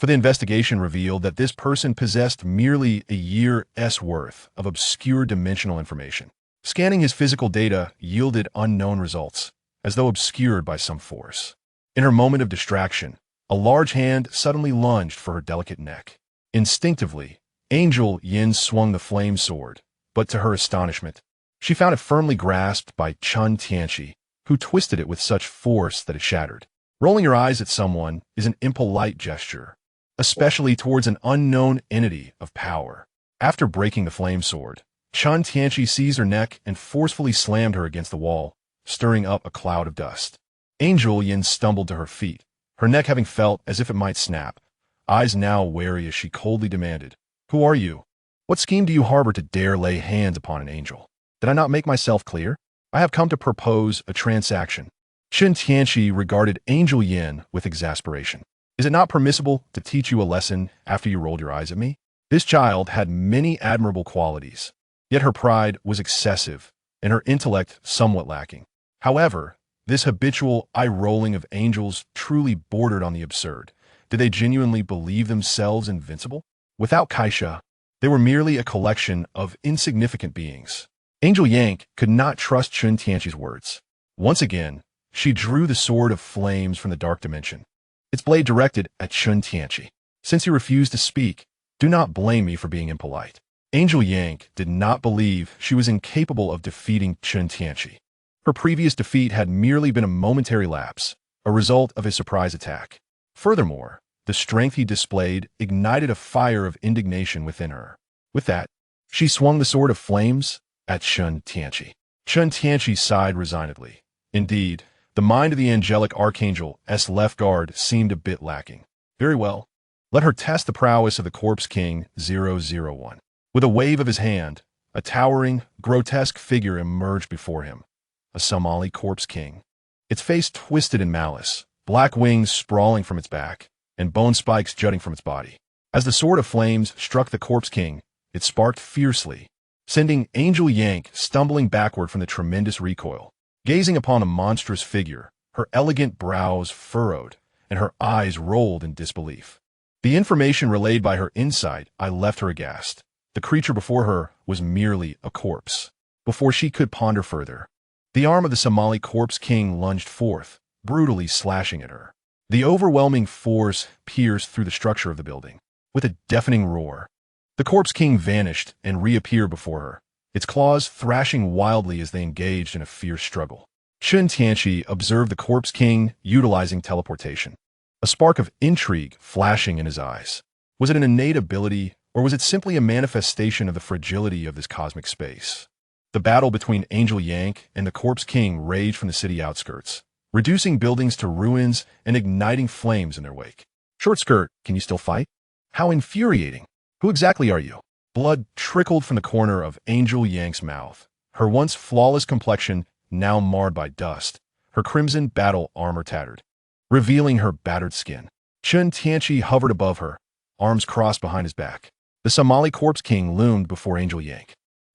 for the investigation revealed that this person possessed merely a year's worth of obscure dimensional information. Scanning his physical data yielded unknown results, as though obscured by some force. In her moment of distraction, a large hand suddenly lunged for her delicate neck. Instinctively, Angel Yin swung the flame sword, but to her astonishment, she found it firmly grasped by Chen Tianqi, who twisted it with such force that it shattered. Rolling your eyes at someone is an impolite gesture, especially towards an unknown entity of power. After breaking the flame sword, Chen Tianqi seized her neck and forcefully slammed her against the wall, stirring up a cloud of dust. Angel Yin stumbled to her feet, her neck having felt as if it might snap, eyes now wary as she coldly demanded, "Who are you? What scheme do you harbor to dare lay hands upon an angel? Did I not make myself clear? I have come to propose a transaction." Chen Tianqi regarded Angel Yin with exasperation. "Is it not permissible to teach you a lesson after you rolled your eyes at me?" This child had many admirable qualities, yet her pride was excessive and her intellect somewhat lacking. However, this habitual eye-rolling of angels truly bordered on the absurd. Did they genuinely believe themselves invincible? Without Kaisha, they were merely a collection of insignificant beings. Angel Yang could not trust Chen Tianqi's words. Once again, she drew the sword of flames from the dark dimension, its blade directed at Chen Tianqi. "Since you refuse to speak, do not blame me for being impolite." Angel Yang did not believe she was incapable of defeating Chen Tianqi. Her previous defeat had merely been a momentary lapse, a result of his surprise attack. Furthermore, the strength he displayed ignited a fire of indignation within her. With that, she swung the sword of flames at Chen Tianqi. Chen Tianqi sighed resignedly. Indeed, the mind of the angelic archangel's left guard seemed a bit lacking. Very well. Let her test the prowess of the Corpse King 001. With a wave of his hand, a towering, grotesque figure emerged before him. A Somali Corpse King. Its face twisted in malice, black wings sprawling from its back, and bone spikes jutting from its body. As the sword of flames struck the Corpse King, it sparked fiercely, sending Angel Yang stumbling backward from the tremendous recoil. Gazing upon the monstrous figure, her elegant brows furrowed, and her eyes rolled in disbelief. The information relayed by her insight eye left her aghast. The creature before her was merely a corpse. Before she could ponder further, the arm of the Somali Corpse King lunged forth, brutally slashing at her. The overwhelming force pierced through the structure of the building. With a deafening roar, the Corpse King vanished and reappeared before her, its claws thrashing wildly as they engaged in a fierce struggle. Chen Tianqi observed the Corpse King utilizing teleportation, a spark of intrigue flashing in his eyes. Was it an innate ability, or was it simply a manifestation of the fragility of this cosmic space? The battle between Angel Yang and the Corpse King raged from the city outskirts, reducing buildings to ruins and igniting flames in their wake. "Short skirt, can you still fight? How infuriating! Who exactly are you?" Blood trickled from the corner of Angel Yang's mouth, her once flawless complexion now marred by dust, her crimson battle armor tattered, revealing her battered skin. Chen Tianqi hovered above her, arms crossed behind his back. The Somali Corpse King loomed before Angel Yang,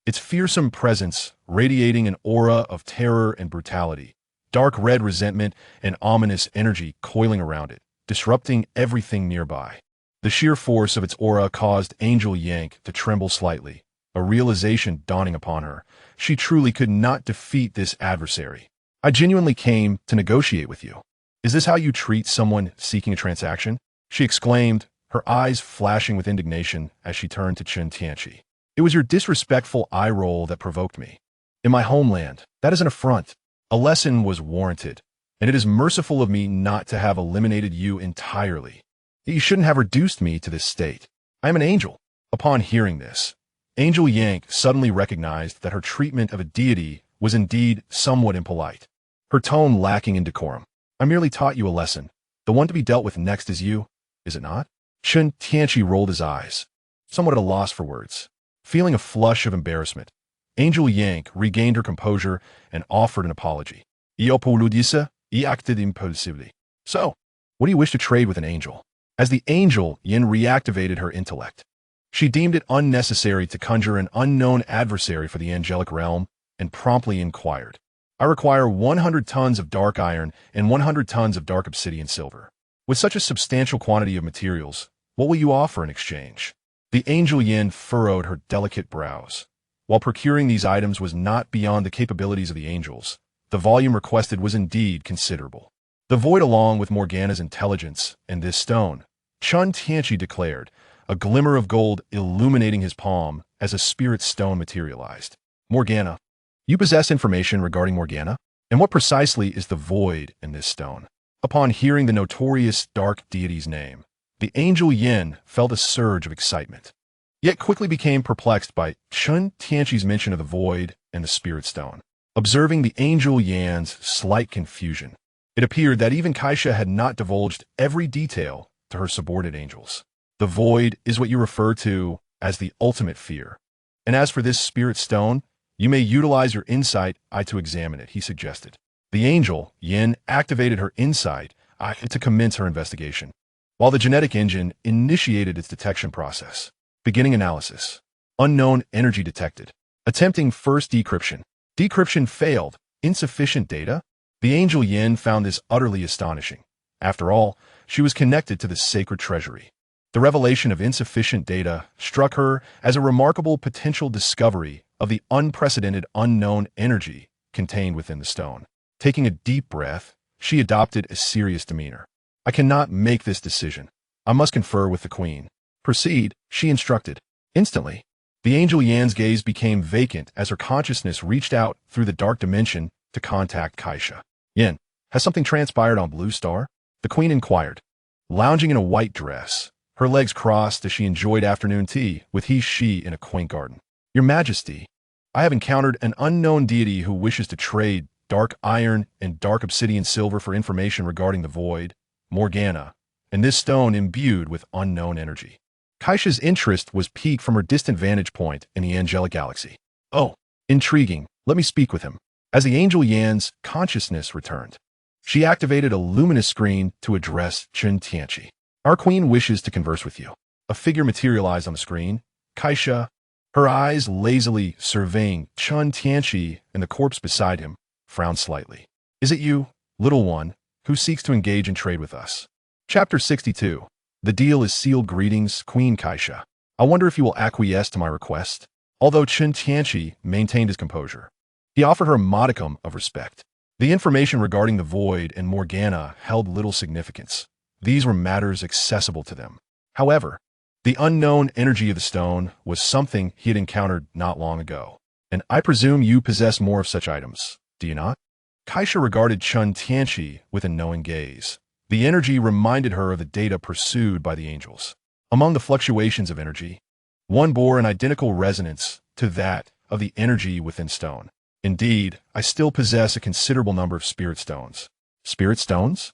its fearsome presence radiating an aura of terror and brutality, dark red resentment and ominous energy coiling around it, disrupting everything nearby. The sheer force of its aura caused Angel Yang to tremble slightly, a realization dawning upon her. She truly could not defeat this adversary. "I genuinely came to negotiate with you. Is this how you treat someone seeking a transaction?" she exclaimed, her eyes flashing with indignation as she turned to Chen Tianqi. "It was your disrespectful eye roll that provoked me. In my homeland, that is an affront. A lesson was warranted, and it is merciful of me not to have eliminated you entirely. You shouldn't have reduced me to this state. I am an angel." Upon hearing this, Angel Yang suddenly recognized that her treatment of a deity was indeed somewhat impolite, her tone lacking in decorum. "I merely taught you a lesson. The one to be dealt with next is you, is it not?" Chen Tianqi rolled his eyes, somewhat at a loss for words. Feeling a flush of embarrassment, Angel Yang regained her composure and offered an apology. "Io poludisse, I acted impulsively." "So, what do you wish to trade with an angel?" As the Angel Yin reactivated her intellect, she deemed it unnecessary to conjure an unknown adversary for the angelic realm and promptly inquired, "I require 100 tons of dark iron and 100 tons of dark obsidian silver." With such a substantial quantity of materials, What will you offer in exchange? The angel Yin furrowed her delicate brows. While procuring these items was not beyond the capabilities of the angels, the volume requested was indeed considerable. The void along with Morgana's intelligence and this stone, Chen Tianqi declared, a glimmer of gold illuminating his palm as a spirit stone materialized. Morgana. You possess information regarding Morgana? And what precisely is the void in this stone? Upon hearing the notorious dark deity's name, the angel Yin felt a surge of excitement, yet quickly became perplexed by Chen Tianqi's mention of the void and the spirit stone. Observing the angel Yan's slight confusion, it appeared that even Kaisha had not divulged every detail to her subordinate angels. The void is what you refer to as the ultimate fear. And as for this spirit stone, you may utilize your insight eye to examine it, he suggested. The angel, Yin, activated her insight eye to commence her investigation, while the genetic engine initiated its detection process. Beginning analysis. Unknown energy detected. Attempting first decryption. Decryption failed. Insufficient data? The angel Yin found this utterly astonishing. After all, she was connected to the sacred treasury. The revelation of insufficient data struck her as a remarkable potential discovery of the unprecedented unknown energy contained within the stone. Taking a deep breath, she adopted a serious demeanor. I cannot make this decision. I must confer with the queen. Proceed, she instructed. Instantly, the angel Yan's gaze became vacant as her consciousness reached out through the dark dimension to contact Kaisha. Yin, has something transpired on Blue Star? The queen inquired. Lounging in a white dress, her legs crossed as she enjoyed afternoon tea with she in a quaint garden. Your Majesty, I have encountered an unknown deity who wishes to trade dark iron and dark obsidian silver for information regarding the void, Morgana, and this stone imbued with unknown energy. Kaisha's interest was piqued from her distant vantage point in the angelic galaxy. Oh, intriguing. Let me speak with him. As the angel Yan's consciousness returned, she activated a luminous screen to address Chen Tianqi. Our queen wishes to converse with you. A figure materialized on the screen. Kaisha, her eyes lazily surveying Chen Tianqi and the corpse beside him, frowned slightly. Is it you, little one, who seeks to engage in trade with us? Chapter 62. The deal is sealed. Greetings, Queen Kaisha. I wonder if you will acquiesce to my request. Although Chen Tianqi maintained his composure, he offered her a modicum of respect. The information regarding the void and Morgana held little significance. These were matters accessible to them. However, the unknown energy of the stone was something he had encountered not long ago. And I presume you possess more of such items, do you not? Kaisha regarded Chen Tianqi with a knowing gaze. The energy reminded her of the data pursued by the angels. Among the fluctuations of energy, one bore an identical resonance to that of the energy within stone. Indeed, I still possess a considerable number of spirit stones. Spirit stones?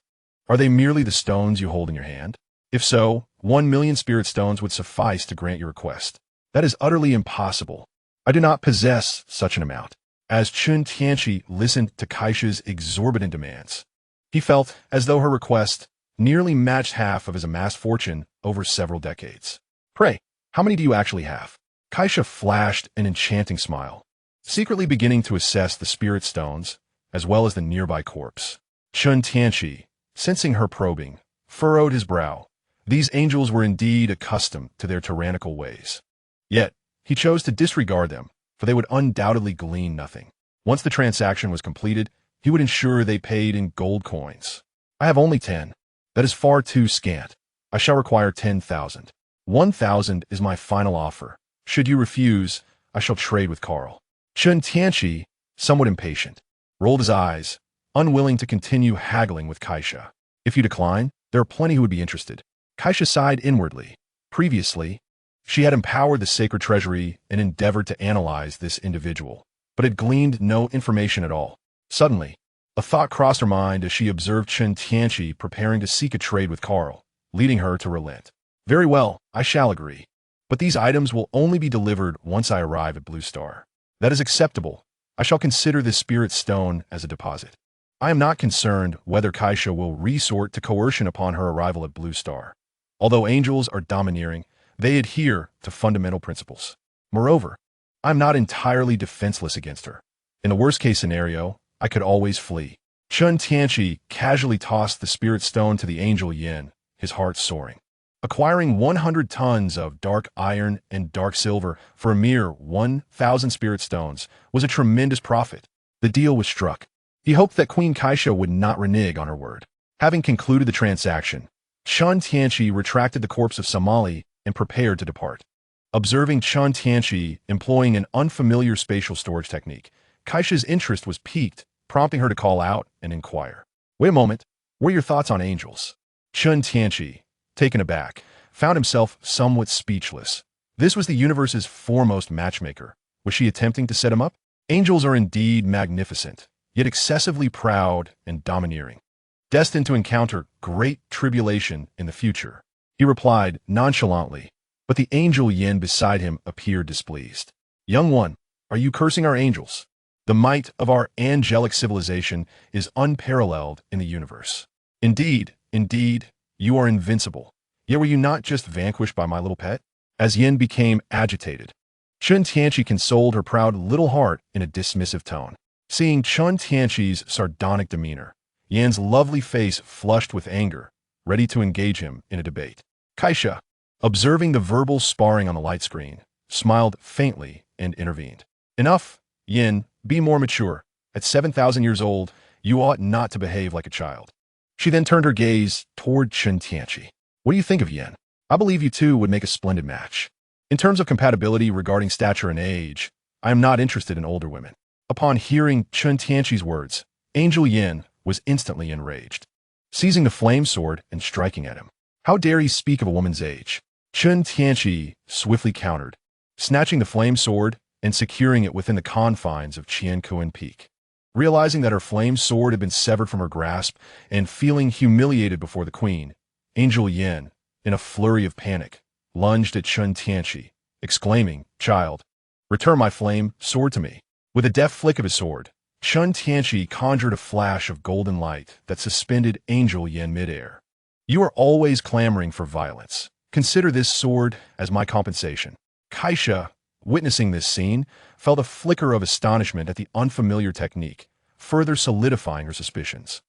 Are they merely the stones you hold in your hand? If so, 1,000,000 spirit stones would suffice to grant your request. That is utterly impossible. I do not possess such an amount. As Chen Tianqi listened to Kaisha's exorbitant demands, he felt as though her request nearly matched half of his amassed fortune over several decades. Pray, how many do you actually have? Kaisha flashed an enchanting smile, secretly beginning to assess the spirit stones as well as the nearby corpse. Chen Tianqi, sensing her probing, furrowed his brow. These angels were indeed accustomed to their tyrannical ways. Yet, he chose to disregard them, for they would undoubtedly glean nothing. Once the transaction was completed, he would ensure they paid in gold coins. I have only 10. That is far too scant. I shall require 10,000. 1,000 is my final offer. Should you refuse, I shall trade with Carl. Chen Tianqi, somewhat impatient, rolled his eyes, unwilling to continue haggling with Kaisha. If you decline, there are plenty who would be interested. Kaisha sighed inwardly. Previously, she had empowered the sacred treasury and endeavored to analyze this individual, but had gleaned no information at all. Suddenly, a thought crossed her mind as she observed Chen Tianqi preparing to seek a trade with Carl, leading her to relent. Very well, I shall agree. But these items will only be delivered once I arrive at Blue Star. That is acceptable. I shall consider this spirit stone as a deposit. I am not concerned whether Kaisha will resort to coercion upon her arrival at Blue Star. Although angels are domineering, they adhere to fundamental principles. Moreover, I am not entirely defenseless against her. In the worst-case scenario, I could always flee. Chen Tianqi casually tossed the spirit stone to the angel Yin, his heart soaring. Acquiring 100 tons of dark iron and dark silver for a mere 1,000 spirit stones was a tremendous profit. The deal was struck. He hoped that Queen Kaisha would not renege on her word. Having concluded the transaction, Chen Tianqi retracted the corpse of Samali and prepared to depart. Observing Chen Tianqi employing an unfamiliar spatial storage technique, Kaisha's interest was piqued, prompting her to call out and inquire. Wait a moment, what are your thoughts on angels? Chen Tianqi, taken aback, found himself somewhat speechless. This was the universe's foremost matchmaker. Was she attempting to set him up? Angels are indeed magnificent, yet excessively proud and domineering, destined to encounter great tribulation in the future. He replied nonchalantly, but the angel Yin beside him appeared displeased. Young one, are you cursing our angels? The might of our angelic civilization is unparalleled in the universe. Indeed, you are invincible. Yet were you not just vanquished by my little pet? As Yin became agitated, Chen Tianqi consoled her proud little heart in a dismissive tone. Seeing Chen Tianqi's sardonic demeanor, Yan's lovely face flushed with anger, ready to engage him in a debate. Kaisha, observing the verbal sparring on the light screen, smiled faintly and intervened. Enough, Yin, be more mature. At 7,000 years old, you ought not to behave like a child. She then turned her gaze toward Chen Tianqi. What do you think of Yin? I believe you two would make a splendid match. In terms of compatibility regarding stature and age, I am not interested in older women. Upon hearing Chen Tianqi's words, Angel Yin was instantly enraged, seizing the flame sword and striking at him. How dare he speak of a woman's age? Chen Tianqi swiftly countered, snatching the flame sword and securing it within the confines of Qianquan Peak. Realizing that her flame sword had been severed from her grasp and feeling humiliated before the queen, Angel Yin, in a flurry of panic, lunged at Chen Tianqi, exclaiming, "Child, return my flame sword to me." With a deft flick of his sword, Chen Tianqi conjured a flash of golden light that suspended Angel Yin midair. You are always clamoring for violence. Consider this sword as my compensation. Kaisha, witnessing this scene, felt a flicker of astonishment at the unfamiliar technique, further solidifying her suspicions.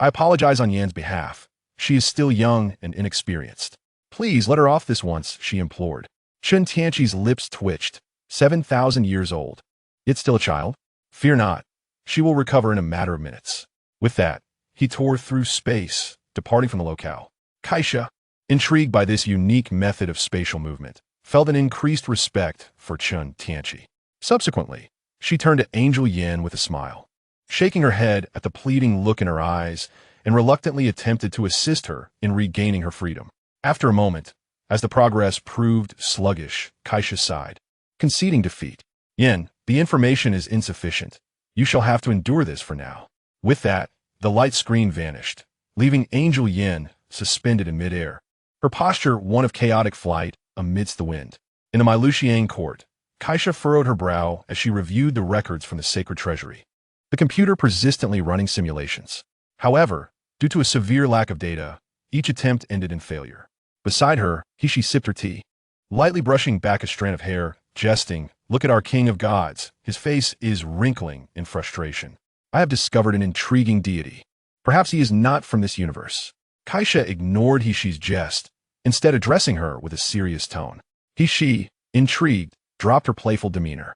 I apologize on Yan's behalf. She is still young and inexperienced. Please let her off this once, she implored. Chen Tianqi's lips twitched. 7,000 years old. Yet still a child? Fear not. She will recover in a matter of minutes. With that, he tore through space, departing from the locale. Kaisha, intrigued by this unique method of spatial movement, felt an increased respect for Chen Tianqi. Subsequently, she turned to Angel Yin with a smile, shaking her head at the pleading look in her eyes, and reluctantly attempted to assist her in regaining her freedom. After a moment, as the progress proved sluggish, Kaisha sighed, conceding defeat. Yin, the information is insufficient. You shall have to endure this for now. With that, the light screen vanished, leaving Angel Yin suspended in midair, her posture one of chaotic flight amidst the wind. In the Miluxiang court, Kaisha furrowed her brow as she reviewed the records from the sacred treasury, the computer persistently running simulations. However, due to a severe lack of data, each attempt ended in failure. Beside her, she sipped her tea, lightly brushing back a strand of hair, jesting, "Look at our king of gods. His face is wrinkling in frustration. I have discovered an intriguing deity. Perhaps he is not from this universe." Kaisha ignored She's jest, instead addressing her with a serious tone. She, intrigued, dropped her playful demeanor.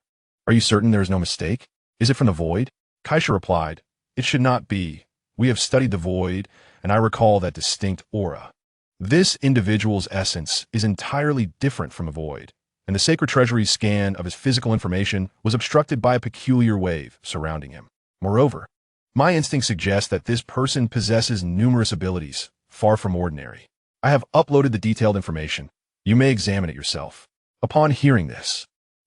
"Are you certain there is no mistake? Is it from the void?" Kaisha replied, "It should not be. We have studied the void, and I recall that distinct aura. This individual's essence is entirely different from a void, and the sacred treasury's scan of his physical information was obstructed by a peculiar wave surrounding him. Moreover, my instinct suggests that this person possesses numerous abilities, far from ordinary. I have uploaded the detailed information. You may examine it yourself." Upon hearing this,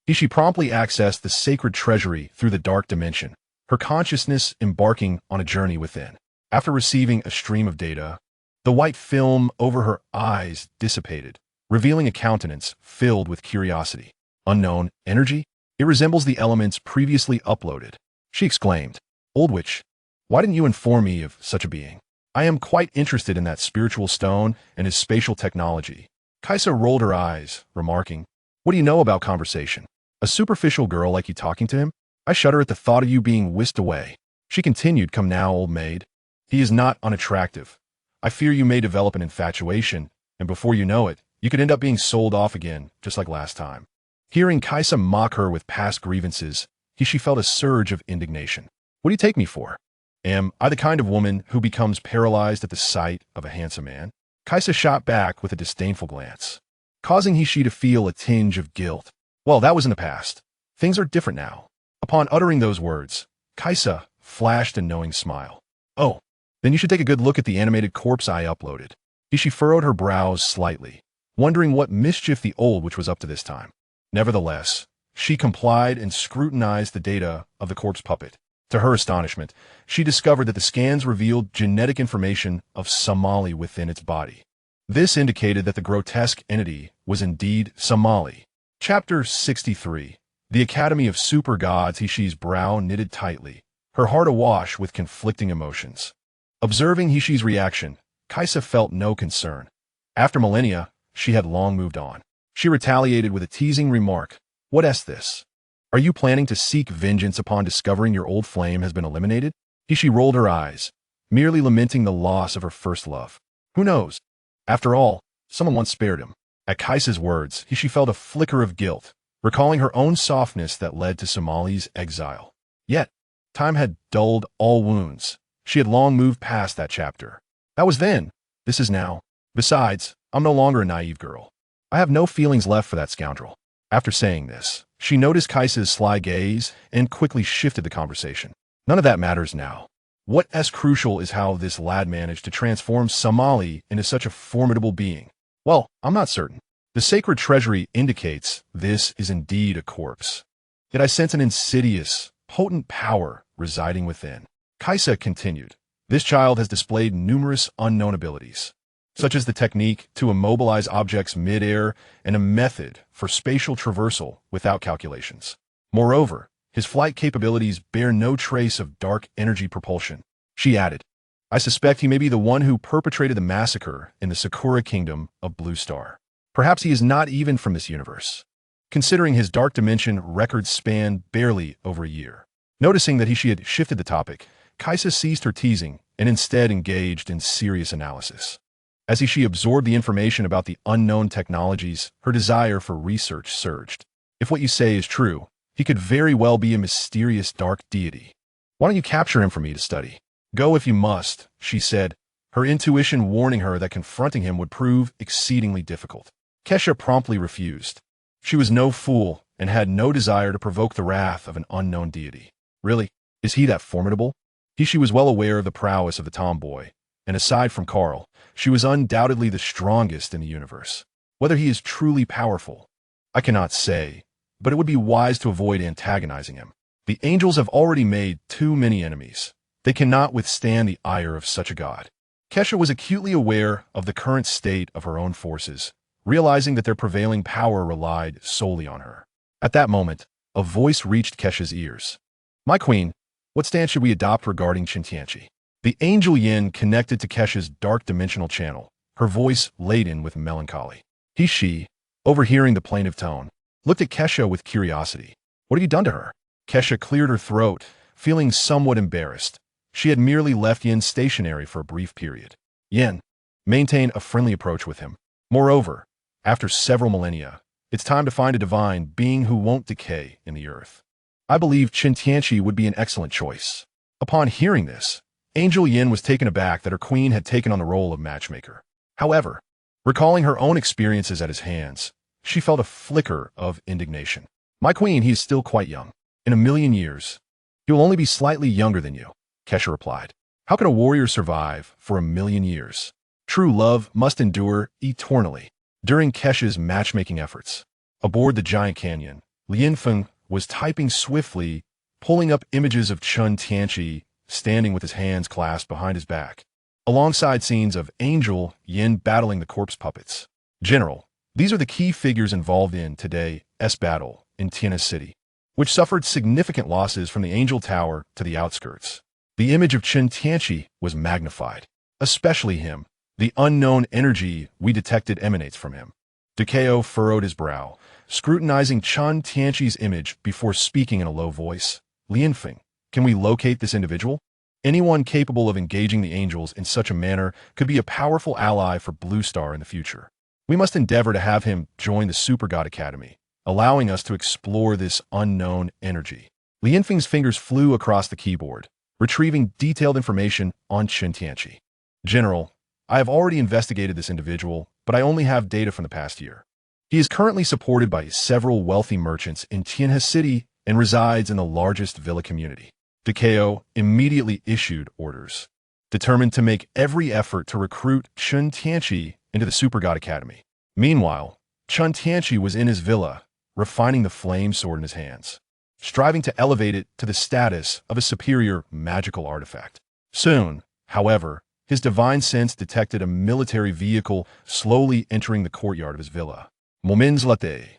she promptly accessed the sacred treasury through the dark dimension, her consciousness embarking on a journey within. After receiving a stream of data, the white film over her eyes dissipated, revealing a countenance filled with curiosity. "Unknown energy? It resembles the elements previously uploaded," she exclaimed. "Old witch, why didn't you inform me of such a being? I am quite interested in that spiritual stone and his spatial technology." Kaisa rolled her eyes, remarking, "What do you know about conversation? A superficial girl like you talking to him? I shudder at the thought of you being whisked away." She continued, "Come now, old maid. He is not unattractive. I fear you may develop an infatuation, And before you know it, you could end up being sold off again, just like last time. Hearing Kaisa mock her with past grievances, she felt a surge of indignation. What do you take me for? Am I the kind of woman who becomes paralyzed at the sight of a handsome man? Kaisa shot back with a disdainful glance, causing He to feel a tinge of guilt. Well, that was in the past. Things are different now. Upon uttering those words, Kaisa flashed a knowing smile. Oh, then you should take a good look at the animated corpse I uploaded. She furrowed her brows slightly, wondering what mischief the old witch was up to this time. Nevertheless, she complied and scrutinized the data of the corpse puppet. To her astonishment, she discovered that the scans revealed genetic information of Somali within its body. This indicated that the grotesque entity was indeed Somali. Chapter 63. The Academy of Super Gods. Hishi's brow knitted tightly, her heart awash with conflicting emotions. Observing Hishi's reaction, Kaisa felt no concern. After millennia, she had long moved on. She retaliated with a teasing remark. What is this? Are you planning to seek vengeance upon discovering your old flame has been eliminated? Hishi rolled her eyes, merely lamenting the loss of her first love. Who knows? After all, someone once spared him. At Kaisa's words, Hishi felt a flicker of guilt, recalling her own softness that led to Somali's exile. Yet, time had dulled all wounds. She had long moved past that chapter. That was then. This is now. Besides, I'm no longer a naive girl. I have no feelings left for that scoundrel. After saying this, she noticed Kaisa's sly gaze and quickly shifted the conversation. None of that matters now. What is crucial is how this lad managed to transform Somali into such a formidable being. Well, I'm not certain. The sacred treasury indicates this is indeed a corpse. Yet I sense an insidious, potent power residing within. Kaisa continued. This child has displayed numerous unknown abilities, such as the technique to immobilize objects mid-air and a method for spatial traversal without calculations. Moreover, his flight capabilities bear no trace of dark energy propulsion. She added, I suspect he may be the one who perpetrated the massacre in the Sakura kingdom of Blue Star. Perhaps he is not even from this universe, considering his dark dimension records span barely over a year. Noticing that she had shifted the topic, Kaisa ceased her teasing and instead engaged in serious analysis. As she absorbed the information about the unknown technologies, her desire for research surged. If what you say is true, he could very well be a mysterious dark deity. Why don't you capture him for me to study? Go if you must, she said, her intuition warning her that confronting him would prove exceedingly difficult. Kesha promptly refused. She was no fool and had no desire to provoke the wrath of an unknown deity. Really? Is he that formidable? She was well aware of the prowess of the tomboy, and aside from Carl, she was undoubtedly the strongest in the universe. Whether he is truly powerful, I cannot say, but it would be wise to avoid antagonizing him. The angels have already made too many enemies. They cannot withstand the ire of such a god. Kesha was acutely aware of the current state of her own forces, realizing that their prevailing power relied solely on her. At that moment, a voice reached Kesha's ears. My queen, what stance should we adopt regarding Chen Tianqi? The angel Yin connected to Kesha's dark dimensional channel, her voice laden with melancholy. She, overhearing the plaintive tone, looked at Kesha with curiosity. What have you done to her? Kesha cleared her throat, feeling somewhat embarrassed. She had merely left Yin stationary for a brief period. Yin maintained a friendly approach with him. Moreover, after several millennia, it's time to find a divine being who won't decay in the earth. I believe Chen Tianqi would be an excellent choice. Upon hearing this, Angel Yin was taken aback that her queen had taken on the role of matchmaker. However, recalling her own experiences at his hands, she felt a flicker of indignation. My queen, he is still quite young. In a million years, he will only be slightly younger than you, Kesha replied. How can a warrior survive for a million years? True love must endure eternally. During Kesha's matchmaking efforts, aboard the giant canyon, Lianfeng was typing swiftly, pulling up images of Chen Tianqi standing with his hands clasped behind his back, alongside scenes of Angel Yin battling the corpse puppets. General, these are the key figures involved in today's battle in Tiana City, which suffered significant losses from the Angel Tower to the outskirts. The image of Chen Tianqi was magnified, especially him. The unknown energy we detected emanates from him. Dekeo furrowed his brow, scrutinizing Chen Tianqi's image before speaking in a low voice. Lianfeng, can we locate this individual? Anyone capable of engaging the angels in such a manner could be a powerful ally for Blue Star in the future. We must endeavor to have him join the Super God Academy, allowing us to explore this unknown energy. Li Yinfeng's fingers flew across the keyboard, retrieving detailed information on Chen Tianqi. General, I have already investigated this individual, but I only have data from the past year. He is currently supported by several wealthy merchants in Tianhe City and resides in the largest villa community. Dikao immediately issued orders, determined to make every effort to recruit Chen Tianqi into the Super God Academy. Meanwhile, Chen Tianqi was in his villa, refining the flame sword in his hands, striving to elevate it to the status of a superior magical artifact. Soon, however, his divine sense detected a military vehicle slowly entering the courtyard of his villa. Moments latte.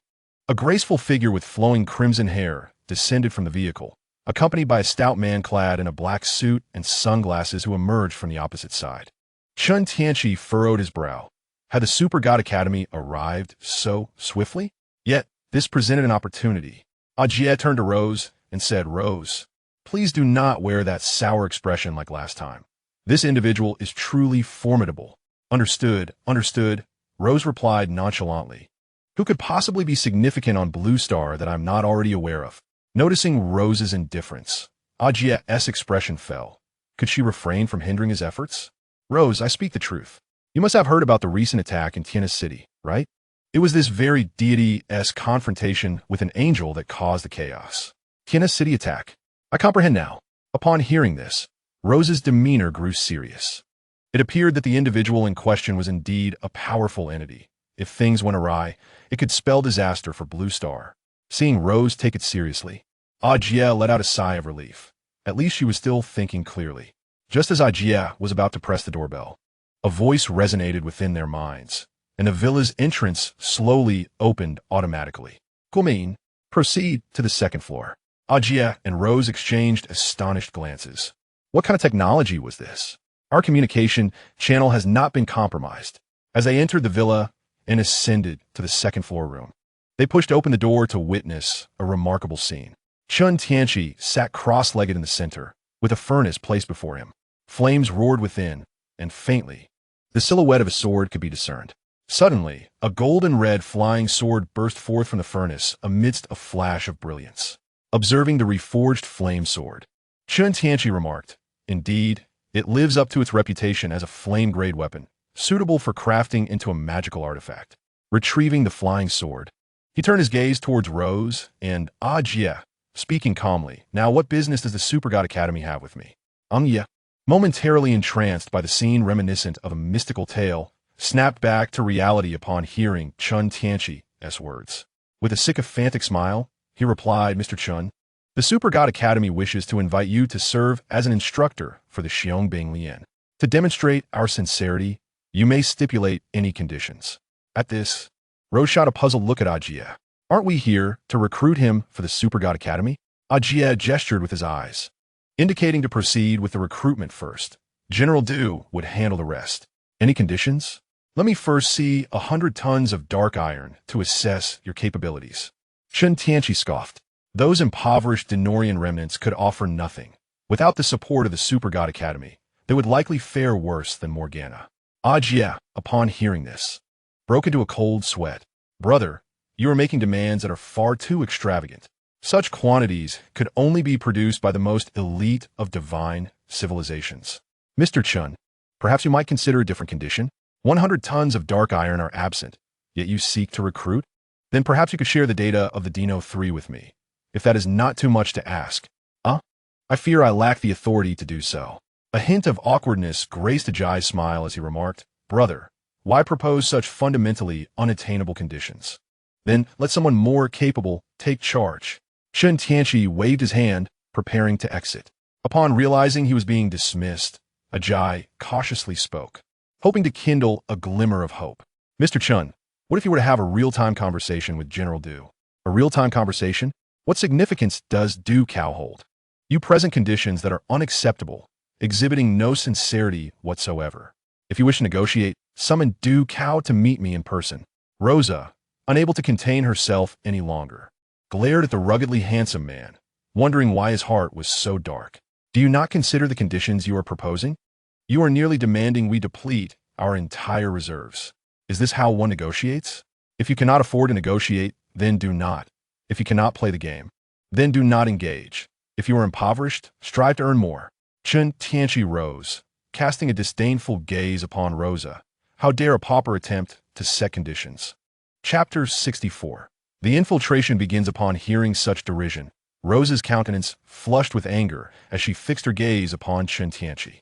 A graceful figure with flowing crimson hair descended from the vehicle, accompanied by a stout man clad in a black suit and sunglasses who emerged from the opposite side. Chen Tianqi furrowed his brow. Had the Super God Academy arrived so swiftly? Yet, this presented an opportunity. Ajie turned to Rose and said, Rose, please do not wear that sour expression like last time. This individual is truly formidable. Understood, understood, Rose replied nonchalantly. Who could possibly be significant on Blue Star that I'm not already aware of? Noticing Rose's indifference, Ajie's expression fell. Could she refrain from hindering his efforts? Rose, I speak the truth. You must have heard about the recent attack in Tianhe City, right? It was this very deity-esque confrontation with an angel that caused the chaos. Tianhe City attack. I comprehend now. Upon hearing this, Rose's demeanor grew serious. It appeared that the individual in question was indeed a powerful entity. If things went awry, it could spell disaster for Blue Star. Seeing Rose take it seriously, Ajie let out a sigh of relief. At least she was still thinking clearly. Just as Ajie was about to press the doorbell, a voice resonated within their minds, and the villa's entrance slowly opened automatically. Guomin, proceed to the second floor. Ajie and Rose exchanged astonished glances. What kind of technology was this? Our communication channel has not been compromised. As they entered the villa and ascended to the second floor room, they pushed open the door to witness a remarkable scene. Chen Tianqi sat cross-legged in the center, with a furnace placed before him. Flames roared within, and faintly, the silhouette of a sword could be discerned. Suddenly, a golden-red flying sword burst forth from the furnace amidst a flash of brilliance. Observing the reforged flame sword, Chen Tianqi remarked, Indeed, it lives up to its reputation as a flame-grade weapon, suitable for crafting into a magical artifact. Retrieving the flying sword, he turned his gaze towards Rose and Ajie, speaking calmly. Now, what business does the Super God Academy have with me? Yeah. Momentarily entranced by the scene reminiscent of a mystical tale, snapped back to reality upon hearing Chen Tianqi's words. With a sycophantic smile, he replied, Mr. Chen, the Super God Academy wishes to invite you to serve as an instructor for the Xiangbing Lian. To demonstrate our sincerity, you may stipulate any conditions. At this, Rose shot a puzzled look at Ajie. Aren't we here to recruit him for the Super God Academy? Ajie gestured with his eyes, indicating to proceed with the recruitment first. General Du would handle the rest. Any conditions? Let me first see 100 tons of dark iron to assess your capabilities. Chen Tianqi scoffed. Those impoverished Denorian remnants could offer nothing. Without the support of the Super God Academy, they would likely fare worse than Morgana. Ajie, upon hearing this, broke into a cold sweat. Brother, you are making demands that are far too extravagant. Such quantities could only be produced by the most elite of divine civilizations. Mr. Chen, perhaps you might consider a different condition. 100 tons of dark iron are absent, yet you seek to recruit? Then perhaps you could share the data of the Dino 3 with me, if that is not too much to ask. I fear I lack the authority to do so. A hint of awkwardness graced Ajai's smile as he remarked, Brother, why propose such fundamentally unattainable conditions? Then let someone more capable take charge. Chen Tianqi waved his hand, preparing to exit. Upon realizing he was being dismissed, Ajai cautiously spoke, hoping to kindle a glimmer of hope. Mr. Chen, what if you were to have a real-time conversation with General Du? A real-time conversation? What significance does Du Cao hold? You present conditions that are unacceptable, exhibiting no sincerity whatsoever. If you wish to negotiate, summon Du Cao to meet me in person. Rosa, unable to contain herself any longer, glared at the ruggedly handsome man, wondering why his heart was so dark. Do you not consider the conditions you are proposing? You are nearly demanding we deplete our entire reserves. Is this how one negotiates? If you cannot afford to negotiate, then do not. If you cannot play the game, then do not engage. If you are impoverished, strive to earn more. Chen Tianqi rose, casting a disdainful gaze upon Rosa. How dare a pauper attempt to set conditions? Chapter 64. The infiltration begins upon hearing such derision. Rosa's countenance flushed with anger as she fixed her gaze upon Chen Tianqi,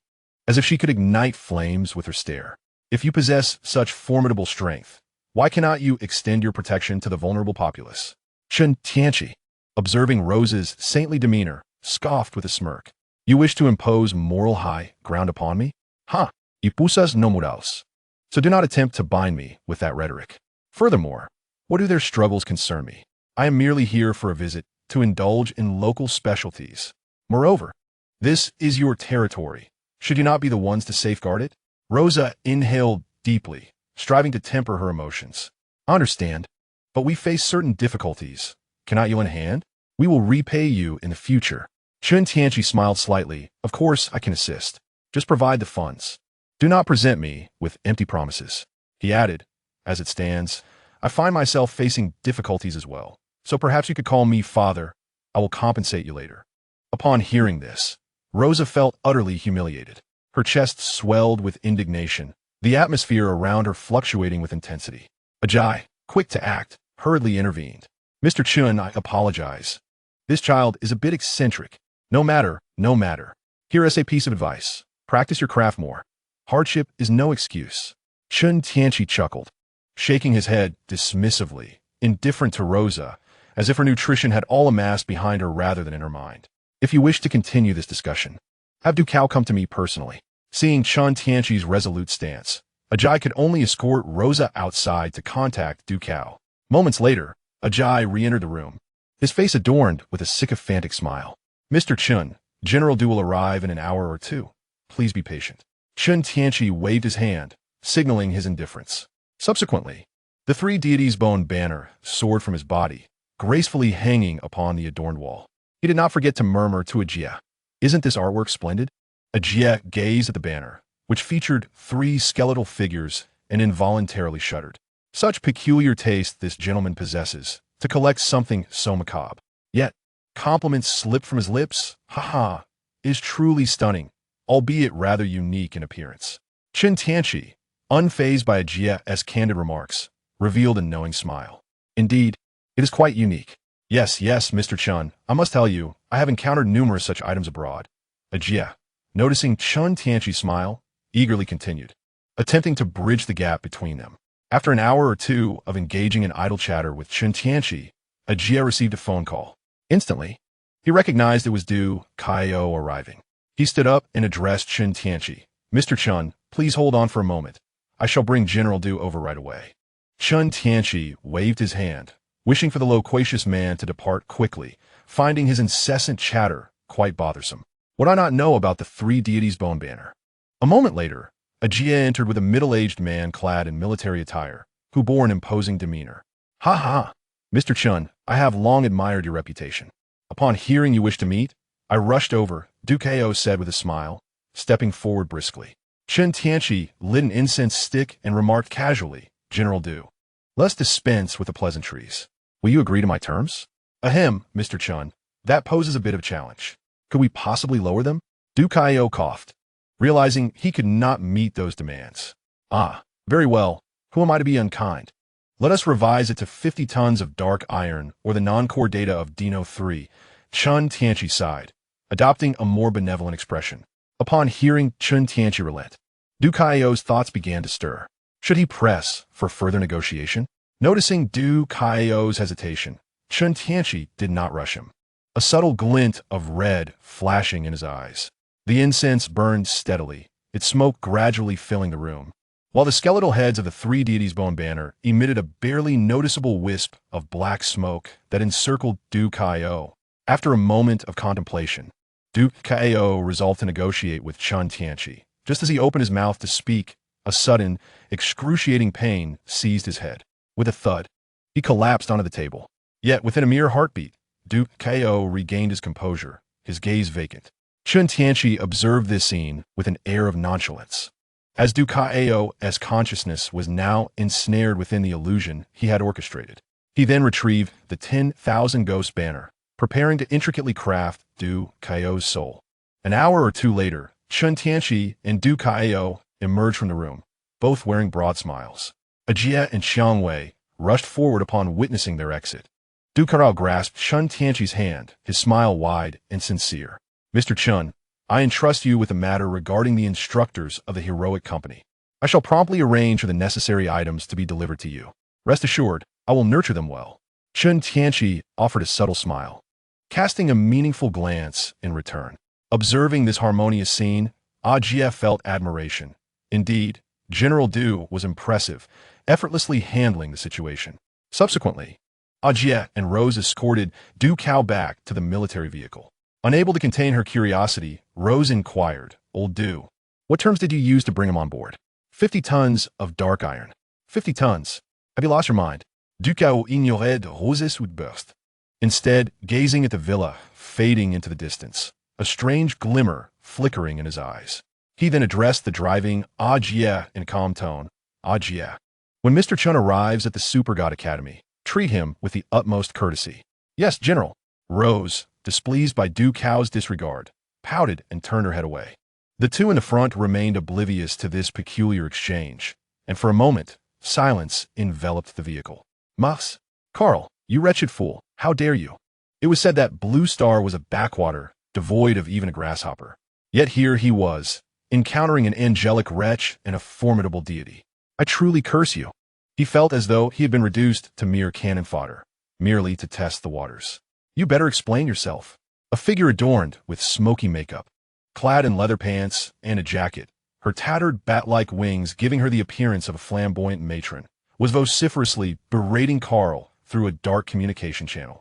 as if she could ignite flames with her stare. If you possess such formidable strength, why cannot you extend your protection to the vulnerable populace? Chen Tianqi, observing Rosa's saintly demeanor, scoffed with a smirk. You wish to impose moral high ground upon me? Ha! Y pusas no murals. So do not attempt to bind me with that rhetoric. Furthermore, what do their struggles concern me? I am merely here for a visit to indulge in local specialties. Moreover, this is your territory. Should you not be the ones to safeguard it? Rosa inhaled deeply, striving to temper her emotions. I understand, but we face certain difficulties. Cannot you lend a hand? We will repay you in the future. Chen Tianqi smiled slightly. Of course, I can assist. Just provide the funds. Do not present me with empty promises. He added, as it stands, I find myself facing difficulties as well. So perhaps you could call me father. I will compensate you later. Upon hearing this, Rosa felt utterly humiliated. Her chest swelled with indignation, the atmosphere around her fluctuating with intensity. Ajay, quick to act, hurriedly intervened. Mr. Chen, I apologize. This child is a bit eccentric. No matter. Here is a piece of advice. Practice your craft more. Hardship is no excuse. Chen Tianqi chuckled, shaking his head dismissively, indifferent to Rosa, as if her nutrition had all amassed behind her rather than in her mind. If you wish to continue this discussion, have Du Cao come to me personally. Seeing Chen Tianqi's resolute stance, Ajay could only escort Rosa outside to contact Du Cao. Moments later, Ajay re-entered the room, his face adorned with a sycophantic smile. Mr. Chen, General Du will arrive in an hour or two. Please be patient. Chen Tianqi waved his hand, signaling his indifference. Subsequently, the three deities' bone banner soared from his body, gracefully hanging upon the adorned wall. He did not forget to murmur to Ajia, "Isn't this artwork splendid?" Ajia gazed at the banner, which featured three skeletal figures, and involuntarily shuddered. Such peculiar taste this gentleman possesses, to collect something so macabre. Yet, compliments slipped from his lips. Ha! Is truly stunning, albeit rather unique in appearance. Chen Tianqi, unfazed by Ajia's candid remarks, revealed a knowing smile. Indeed, it is quite unique. Yes, Mr. Chen, I must tell you, I have encountered numerous such items abroad. Ajia, noticing Chen Tianqi's smile, eagerly continued, attempting to bridge the gap between them. After an hour or two of engaging in idle chatter with Chen Tianqi, Ajia received a phone call. Instantly, he recognized it was Du Cao arriving. He stood up and addressed Chen Tianqi. Mr. Chen, please hold on for a moment. I shall bring General Du over right away. Chen Tianqi waved his hand, wishing for the loquacious man to depart quickly, finding his incessant chatter quite bothersome. Would I not know about the three deities' bone banner? A moment later, Ajia entered with a middle-aged man clad in military attire, who bore an imposing demeanor. Ha! Mr. Chen, I have long admired your reputation. Upon hearing you wish to meet, I rushed over, Du Cao said with a smile, stepping forward briskly. Chen Tianqi lit an incense stick and remarked casually, General Du, let's dispense with the pleasantries. Will you agree to my terms? Ahem, Mr. Chen, that poses a bit of a challenge. Could we possibly lower them? Du Cao coughed, realizing he could not meet those demands. Very well. Who am I to be unkind? Let us revise it to 50 tons of dark iron or the non-core data of Dino 3. Chen Tianqi sighed, adopting a more benevolent expression. Upon hearing Chen Tianqi relent, Du Cao's thoughts began to stir. Should he press for further negotiation? Noticing Du Cao's hesitation, Chen Tianqi did not rush him, a subtle glint of red flashing in his eyes. The incense burned steadily, its smoke gradually filling the room, while the skeletal heads of the three deities' bone banner emitted a barely noticeable wisp of black smoke that encircled Du Cao. After a moment of contemplation, Du Cao resolved to negotiate with Chen Tianqi. Just as he opened his mouth to speak, a sudden, excruciating pain seized his head. With a thud, he collapsed onto the table. Yet, within a mere heartbeat, Du Cao regained his composure, his gaze vacant. Chen Tianqi observed this scene with an air of nonchalance. As Du Kaio's consciousness was now ensnared within the illusion he had orchestrated. He then retrieved the 10,000 ghost banner, preparing to intricately craft Du Kaio's soul. An hour or two later, Chen Tianqi and Du Kaio emerged from the room, both wearing broad smiles. Ajie and Xiang Wei rushed forward upon witnessing their exit. Du Kaio grasped Chen Tianqi's hand, his smile wide and sincere. Mr. Chen, I entrust you with a matter regarding the instructors of the heroic company. I shall promptly arrange for the necessary items to be delivered to you. Rest assured, I will nurture them well. Chen Tianqi offered a subtle smile, casting a meaningful glance in return. Observing this harmonious scene, Ajie felt admiration. Indeed, General Du was impressive, effortlessly handling the situation. Subsequently, Ajie and Rose escorted Du Cao back to the military vehicle. Unable to contain her curiosity, Rose inquired, Old Du, what terms did you use to bring him on board? 50 tons of dark iron. 50 tons. Have you lost your mind? Du Cao ignored Rose's outburst. Instead, gazing at the villa, fading into the distance, a strange glimmer flickering in his eyes. He then addressed the driving Ajie in a calm tone. Ajie, when Mr. Chen arrives at the Super God Academy, treat him with the utmost courtesy. Yes, General. Rose, displeased by Du Cao's disregard, pouted and turned her head away. The two in the front remained oblivious to this peculiar exchange, and for a moment, silence enveloped the vehicle. Mas, Carl, you wretched fool, how dare you? It was said that Blue Star was a backwater, devoid of even a grasshopper. Yet here he was, encountering an angelic wretch and a formidable deity. I truly curse you. He felt as though he had been reduced to mere cannon fodder, merely to test the waters. You better explain yourself. A figure adorned with smoky makeup, clad in leather pants and a jacket, her tattered bat-like wings giving her the appearance of a flamboyant matron, was vociferously berating Carl through a dark communication channel,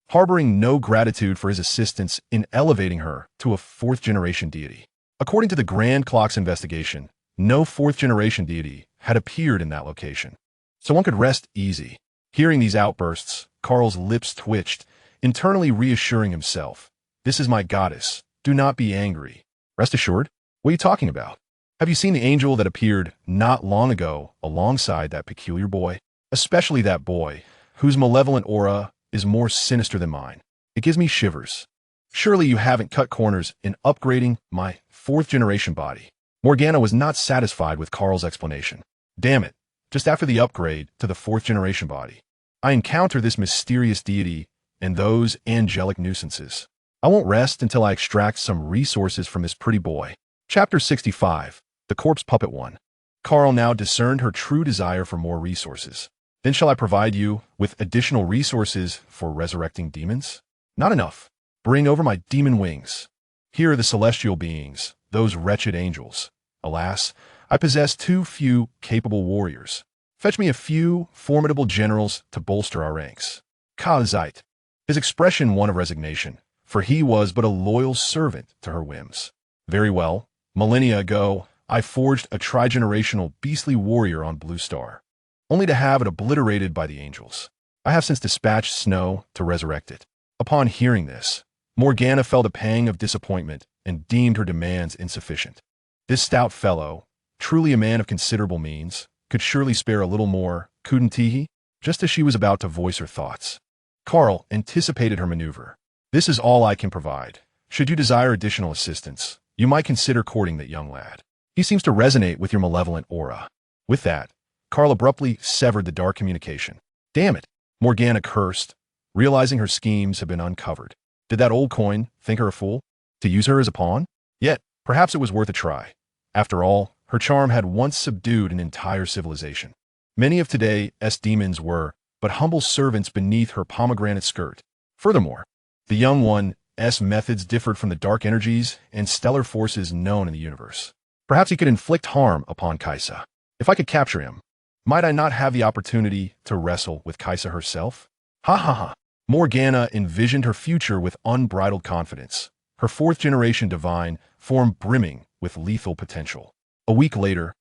harboring no gratitude for his assistance in elevating her to a fourth-generation deity. According to the Grand Clock's investigation, no fourth-generation deity had appeared in that location, so one could rest easy. Hearing these outbursts, Carl's lips twitched, internally reassuring himself. This is my goddess. Do not be angry. Rest assured. What are you talking about? Have you seen the angel that appeared not long ago alongside that peculiar boy? Especially that boy, whose malevolent aura is more sinister than mine. It gives me shivers. Surely you haven't cut corners in upgrading my fourth-generation body. Morgana was not satisfied with Carl's explanation. Damn it. Just after the upgrade to the fourth-generation body, I encounter this mysterious deity and those angelic nuisances. I won't rest until I extract some resources from this pretty boy. Chapter 65. The Corpse Puppet 1. Carl now discerned her true desire for more resources. Then shall I provide you with additional resources for resurrecting demons? Not enough. Bring over my demon wings. Here are the celestial beings, those wretched angels. Alas, I possess too few capable warriors. Fetch me a few formidable generals to bolster our ranks. Kalzite. His expression one of resignation, for he was but a loyal servant to her whims. Very well. Millennia ago, I forged a trigenerational beastly warrior on Blue Star, only to have it obliterated by the angels. I have since dispatched Snow to resurrect it. Upon hearing this, Morgana felt a pang of disappointment and deemed her demands insufficient. This stout fellow, truly a man of considerable means, could surely spare a little more, couldn't he? Just as she was about to voice her thoughts, Carl anticipated her maneuver. This is all I can provide. Should you desire additional assistance, you might consider courting that young lad. He seems to resonate with your malevolent aura. With that, Carl abruptly severed the dark communication. Damn it, Morgana cursed, realizing her schemes had been uncovered. Did that old coin think her a fool? To use her as a pawn? Yet, perhaps it was worth a try. After all, her charm had once subdued an entire civilization. Many of today's demons were but humble servants beneath her pomegranate skirt. Furthermore, the young one's methods differed from the dark energies and stellar forces known in the universe. Perhaps he could inflict harm upon Kaisa. If I could capture him, might I not have the opportunity to wrestle with Kaisa herself? Ha ha ha. Morgana envisioned her future with unbridled confidence, her fourth-generation divine form brimming with lethal potential. A week later,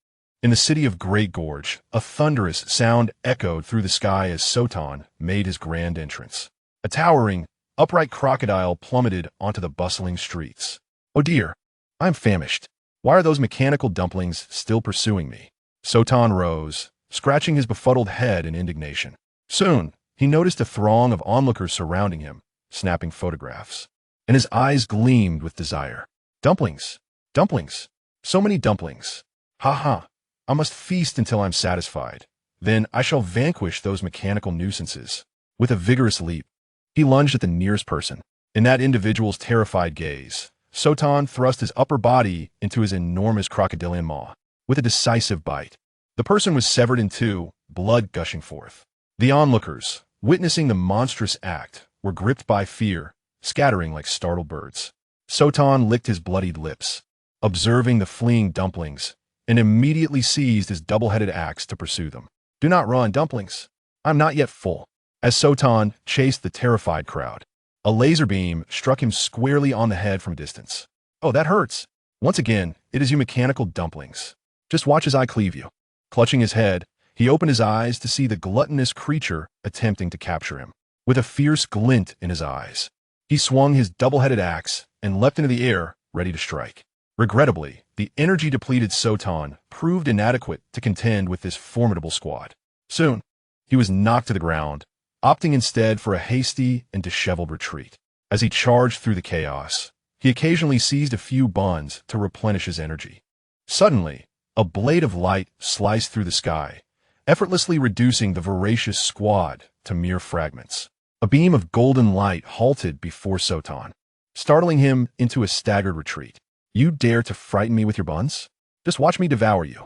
in the city of Great Gorge, a thunderous sound echoed through the sky as Sotan made his grand entrance. A towering, upright crocodile plummeted onto the bustling streets. Oh dear, I'm famished. Why are those mechanical dumplings still pursuing me? Sotan rose, scratching his befuddled head in indignation. Soon, he noticed a throng of onlookers surrounding him, snapping photographs, and his eyes gleamed with desire. Dumplings! Dumplings! So many dumplings! Ha ha! I must feast until I'm satisfied. Then I shall vanquish those mechanical nuisances. With a vigorous leap, he lunged at the nearest person. In that individual's terrified gaze, Sotan thrust his upper body into his enormous crocodilian maw. With a decisive bite, the person was severed in two, blood gushing forth. The onlookers, witnessing the monstrous act, were gripped by fear, scattering like startled birds. Sotan licked his bloodied lips, observing the fleeing dumplings, and immediately seized his double-headed axe to pursue them. Do not run, dumplings. I'm not yet full. As Sotan chased the terrified crowd, a laser beam struck him squarely on the head from a distance. Oh, that hurts. Once again, it is you mechanical dumplings. Just watch as I cleave you. Clutching his head, he opened his eyes to see the gluttonous creature attempting to capture him. With a fierce glint in his eyes, he swung his double-headed axe and leapt into the air, ready to strike. Regrettably, the energy-depleted Sotan proved inadequate to contend with this formidable squad. Soon, he was knocked to the ground, opting instead for a hasty and disheveled retreat. As he charged through the chaos, he occasionally seized a few buns to replenish his energy. Suddenly, a blade of light sliced through the sky, effortlessly reducing the voracious squad to mere fragments. A beam of golden light halted before Sotan, startling him into a staggered retreat. You dare to frighten me with your buns? Just watch me devour you.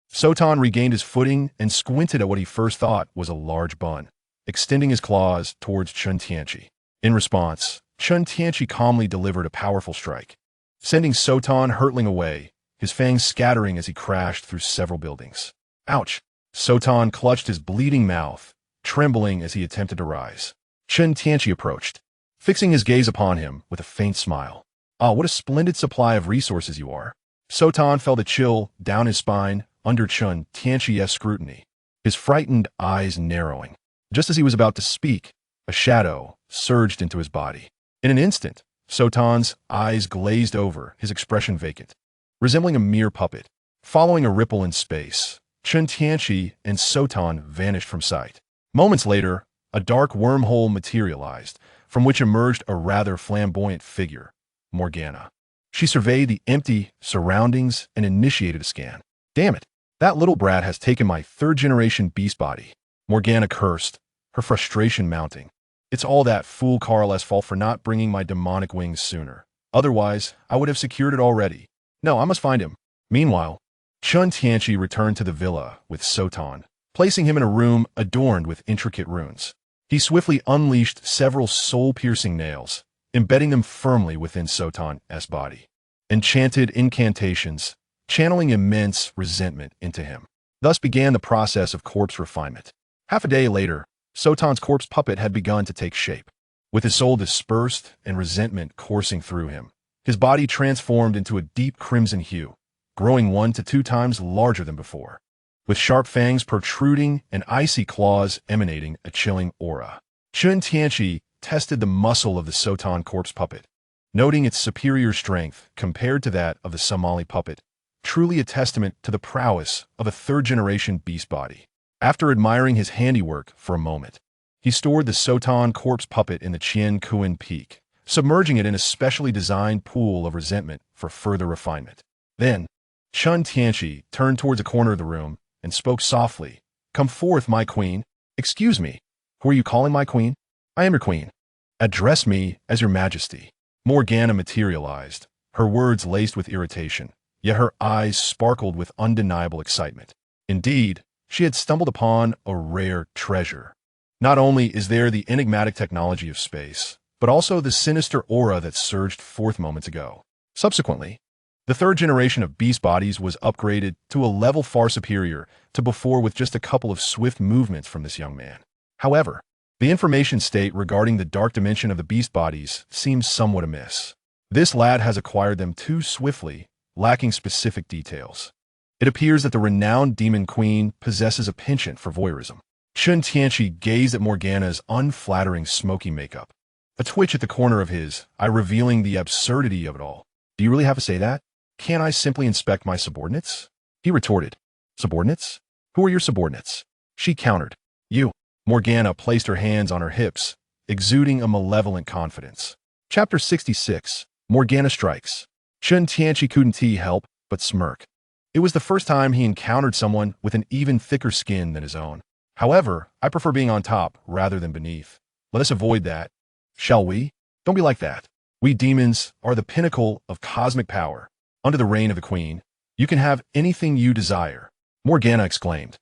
Sotan regained his footing and squinted at what he first thought was a large bun, extending his claws towards Chen Tianqi. In response, Chen Tianqi calmly delivered a powerful strike, sending Sotan hurtling away, his fangs scattering as he crashed through several buildings. Ouch! Sotan clutched his bleeding mouth, trembling as he attempted to rise. Chen Tianqi approached, fixing his gaze upon him with a faint smile. Ah, what a splendid supply of resources you are. Sotan felt a chill down his spine under Chen Tianqi's scrutiny, his frightened eyes narrowing. Just as he was about to speak, a shadow surged into his body. In an instant, Sotan's eyes glazed over, his expression vacant, resembling a mere puppet. Following a ripple in space, Chen Tianqi and Sotan vanished from sight. Moments later, a dark wormhole materialized, from which emerged a rather flamboyant figure, Morgana. She surveyed the empty surroundings and initiated a scan. Damn it, that little brat has taken my third-generation beast body. Morgana cursed, her frustration mounting. It's all that fool Carl's fault for not bringing my demonic wings sooner. Otherwise, I would have secured it already. No, I must find him. Meanwhile, Chen Tianqi returned to the villa with Sotan, placing him in a room adorned with intricate runes. He swiftly unleashed several soul-piercing nails, embedding them firmly within Sotan's body. Enchanted incantations, channeling immense resentment into him. Thus began the process of corpse refinement. Half a day later, Sotan's corpse puppet had begun to take shape. With his soul dispersed and resentment coursing through him, his body transformed into a deep crimson hue, growing 1 to 2 times larger than before, with sharp fangs protruding and icy claws emanating a chilling aura. Chen Tianqi tested the muscle of the Sotan corpse puppet, noting its superior strength compared to that of the Somali puppet, truly a testament to the prowess of a third-generation beast body. After admiring his handiwork for a moment, he stored the Sotan corpse puppet in the Qian Kuan Peak, submerging it in a specially designed pool of resentment for further refinement. Then, Chen Tianqi turned towards a corner of the room and spoke softly. Come forth, my queen. Excuse me, who are you calling my queen? I am your queen. Address me as your majesty. Morgana materialized, her words laced with irritation, yet her eyes sparkled with undeniable excitement. Indeed, she had stumbled upon a rare treasure. Not only is there the enigmatic technology of space, but also the sinister aura that surged forth moments ago. Subsequently, the third generation of beast bodies was upgraded to a level far superior to before with just a couple of swift movements from this young man. However, the information state regarding the dark dimension of the beast bodies seems somewhat amiss. This lad has acquired them too swiftly, lacking specific details. It appears that the renowned demon queen possesses a penchant for voyeurism. Chen Tianqi gazed at Morgana's unflattering smoky makeup, a twitch at the corner of his eye revealing the absurdity of it all. Do you really have to say that? Can't I simply inspect my subordinates? He retorted. Subordinates? Who are your subordinates? She countered. You. Morgana placed her hands on her hips, exuding a malevolent confidence. Chapter 66. Morgana Strikes. Chen Tianqi couldn't help but smirk. It was the first time he encountered someone with an even thicker skin than his own. However, I prefer being on top rather than beneath. Let us avoid that. Shall we? Don't be like that. We demons are the pinnacle of cosmic power. Under the reign of the Queen, you can have anything you desire, Morgana exclaimed,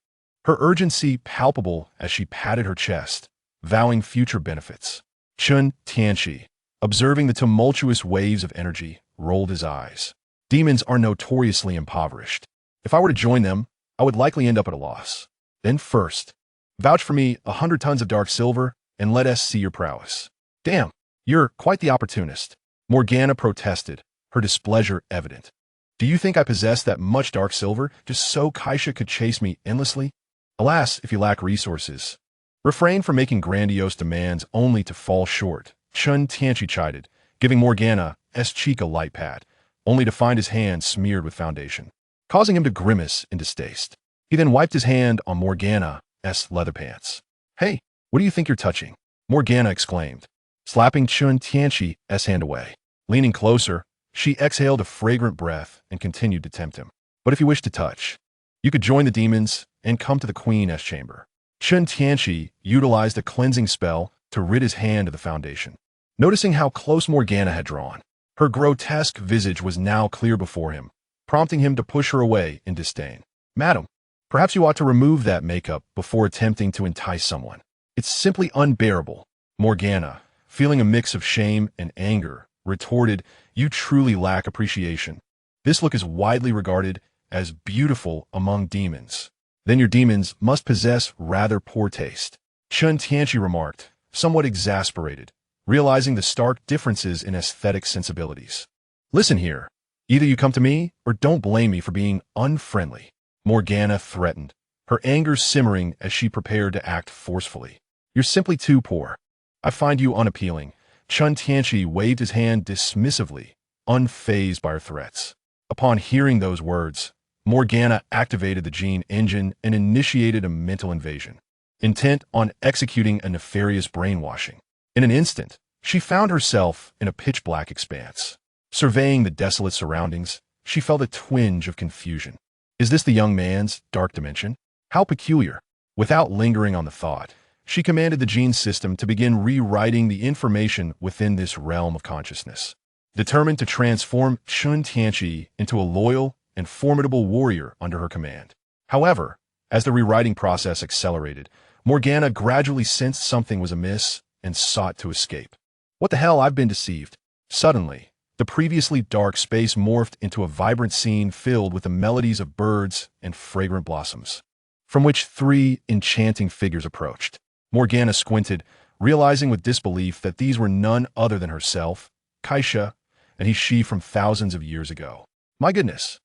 her urgency palpable as she patted her chest, vowing future benefits. Chen Tianqi, observing the tumultuous waves of energy, rolled his eyes. Demons are notoriously impoverished. If I were to join them, I would likely end up at a loss. Then first, vouch for me 100 tons of dark silver, and let us see your prowess. Damn, you're quite the opportunist, Morgana protested, her displeasure evident. Do you think I possess that much dark silver just so Kaisha could chase me endlessly? Alas, if you lack resources. Refrain from making grandiose demands only to fall short, Chen Tianqi chided, giving Morgana's cheek a light pat, only to find his hand smeared with foundation, causing him to grimace in distaste. He then wiped his hand on Morgana's leather pants. Hey, what do you think you're touching? Morgana exclaimed, slapping Chen Tianqi's hand away. Leaning closer, she exhaled a fragrant breath and continued to tempt him. But if you wish to touch, you could join the demons and come to the Queen's chamber. Chen Tianqi utilized a cleansing spell to rid his hand of the foundation. Noticing how close Morgana had drawn, her grotesque visage was now clear before him, prompting him to push her away in disdain. Madam, perhaps you ought to remove that makeup before attempting to entice someone. It's simply unbearable. Morgana, feeling a mix of shame and anger, retorted, you truly lack appreciation. This look is widely regarded as beautiful among demons. Then your demons must possess rather poor taste. Chen Tianqi remarked, somewhat exasperated, realizing the stark differences in aesthetic sensibilities. Listen here. Either you come to me or don't blame me for being unfriendly, Morgana threatened, her anger simmering as she prepared to act forcefully. You're simply too poor. I find you unappealing. Chen Tianqi waved his hand dismissively, unfazed by her threats. Upon hearing those words, Morgana activated the gene engine and initiated a mental invasion, intent on executing a nefarious brainwashing. In an instant, she found herself in a pitch-black expanse. Surveying the desolate surroundings, she felt a twinge of confusion. Is this the young man's dark dimension? How peculiar. Without lingering on the thought, she commanded the gene system to begin rewriting the information within this realm of consciousness, determined to transform Chen Tianqi into a loyal and formidable warrior under her command. However, as the rewriting process accelerated, Morgana gradually sensed something was amiss and sought to escape. What the hell, I've been deceived. Suddenly, the previously dark space morphed into a vibrant scene filled with the melodies of birds and fragrant blossoms, from which 3 enchanting figures approached. Morgana squinted, realizing with disbelief that these were none other than herself, Kaisha, and she from thousands of years ago. My goodness,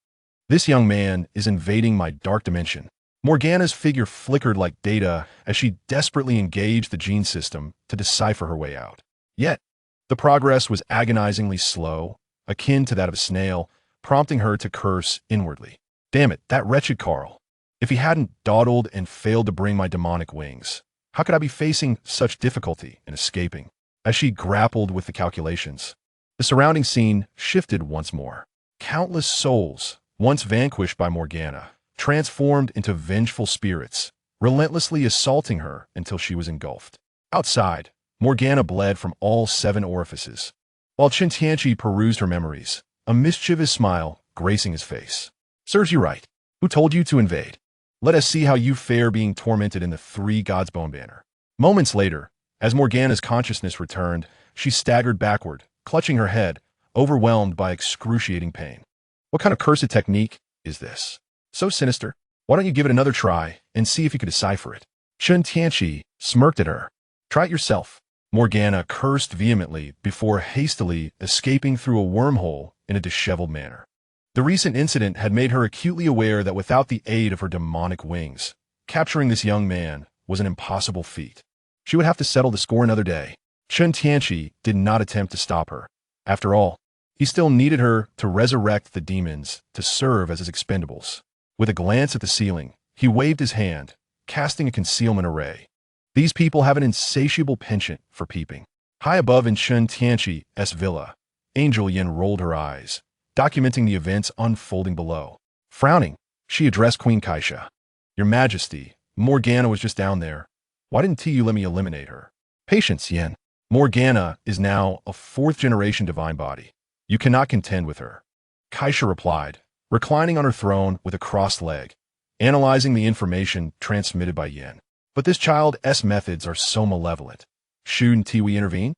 this young man is invading my dark dimension. Morgana's figure flickered like data as she desperately engaged the gene system to decipher her way out. Yet, the progress was agonizingly slow, akin to that of a snail, prompting her to curse inwardly. Damn it, that wretched Carl. If he hadn't dawdled and failed to bring my demonic wings, how could I be facing such difficulty in escaping? As she grappled with the calculations, the surrounding scene shifted once more. Countless souls, once vanquished by Morgana, transformed into vengeful spirits, relentlessly assaulting her until she was engulfed. Outside, Morgana bled from all 7 orifices, while Chen Tianqi perused her memories, a mischievous smile gracing his face. Serves you right. Who told you to invade? Let us see how you fare being tormented in the 3 Gods' Bone Banner. Moments later, as Morgana's consciousness returned, she staggered backward, clutching her head, overwhelmed by excruciating pain. What kind of cursed technique is this? So sinister. Why don't you give it another try and see if you can decipher it? Chen Tianqi smirked at her. Try it yourself. Morgana cursed vehemently before hastily escaping through a wormhole in a disheveled manner. The recent incident had made her acutely aware that without the aid of her demonic wings, capturing this young man was an impossible feat. She would have to settle the score another day. Chen Tianqi did not attempt to stop her. After all, He still needed her to resurrect the demons to serve as his expendables. With a glance at the ceiling, he waved his hand, casting a concealment array. These people have an insatiable penchant for peeping. High above in Chen Tianqi's villa, Angel Yin rolled her eyes, documenting the events unfolding below. Frowning, she addressed Queen Kaisha. Your Majesty, Morgana was just down there. Why didn't you let me eliminate her? Patience, Yin. Morgana is now a fourth-generation divine body. You cannot contend with her. Kaisha replied, reclining on her throne with a crossed leg, analyzing the information transmitted by Yin. But this child's methods are so malevolent. Shouldn't we intervene?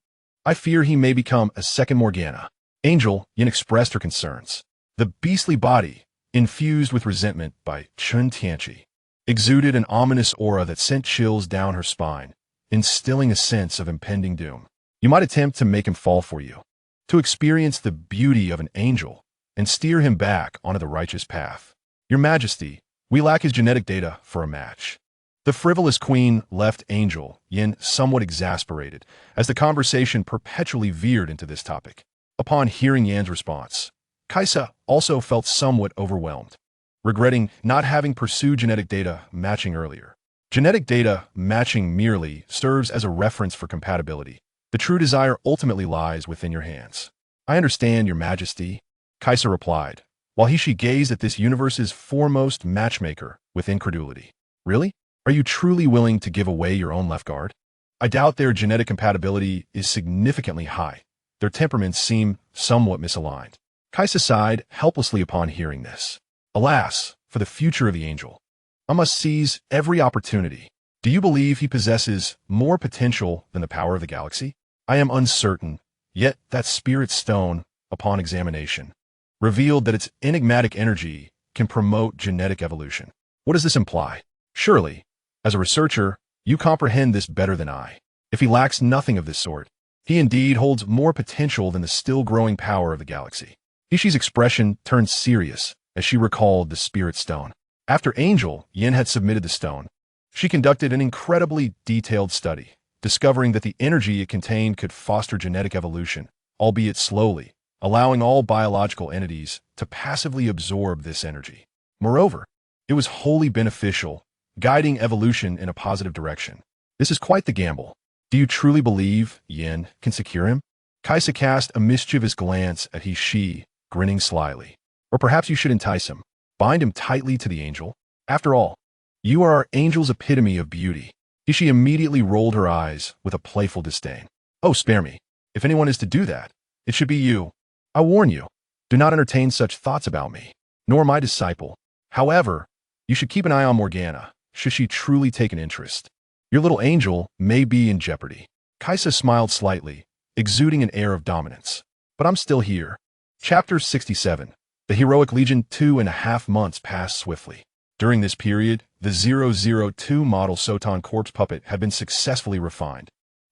I fear he may become a second Morgana. Angel Yin expressed her concerns. The beastly body, infused with resentment by Chen Tianqi, exuded an ominous aura that sent chills down her spine, instilling a sense of impending doom. You might attempt to make him fall for you, to experience the beauty of an angel and steer him back onto the righteous path. Your Majesty, we lack his genetic data for a match. The frivolous queen left Angel Yin somewhat exasperated as the conversation perpetually veered into this topic. Upon hearing Yan's response, Kaisa also felt somewhat overwhelmed, regretting not having pursued genetic data matching earlier. Genetic data matching merely serves as a reference for compatibility. The true desire ultimately lies within your hands. I understand, Your Majesty, Kaisa replied, while she gazed at this universe's foremost matchmaker with incredulity. Really? Are you truly willing to give away your own left guard? I doubt their genetic compatibility is significantly high. Their temperaments seem somewhat misaligned. Kaisa sighed helplessly upon hearing this. Alas, for the future of the angel. I must seize every opportunity. Do you believe he possesses more potential than the power of the galaxy? I am uncertain, yet that spirit stone, upon examination, revealed that its enigmatic energy can promote genetic evolution. What does this imply? Surely, as a researcher, you comprehend this better than I. If he lacks nothing of this sort, he indeed holds more potential than the still-growing power of the galaxy. Ishi's expression turned serious as she recalled the spirit stone. After Angel Yin had submitted the stone, she conducted an incredibly detailed study, discovering that the energy it contained could foster genetic evolution, albeit slowly, allowing all biological entities to passively absorb this energy. Moreover, it was wholly beneficial, guiding evolution in a positive direction. This is quite the gamble. Do you truly believe Yin can secure him? Kaisa cast a mischievous glance at she, grinning slyly. Or perhaps you should entice him. Bind him tightly to the angel. After all, you are our angel's epitome of beauty. She immediately rolled her eyes with a playful disdain. Oh, spare me. If anyone is to do that, it should be you. I warn you, do not entertain such thoughts about me, nor my disciple. However, you should keep an eye on Morgana, should she truly take an interest. Your little angel may be in jeopardy. Kaisa smiled slightly, exuding an air of dominance. But I'm still here. Chapter 67. The Heroic Legion. 2.5 months passed swiftly. During this period, the 002 model Soton corpse puppet had been successfully refined,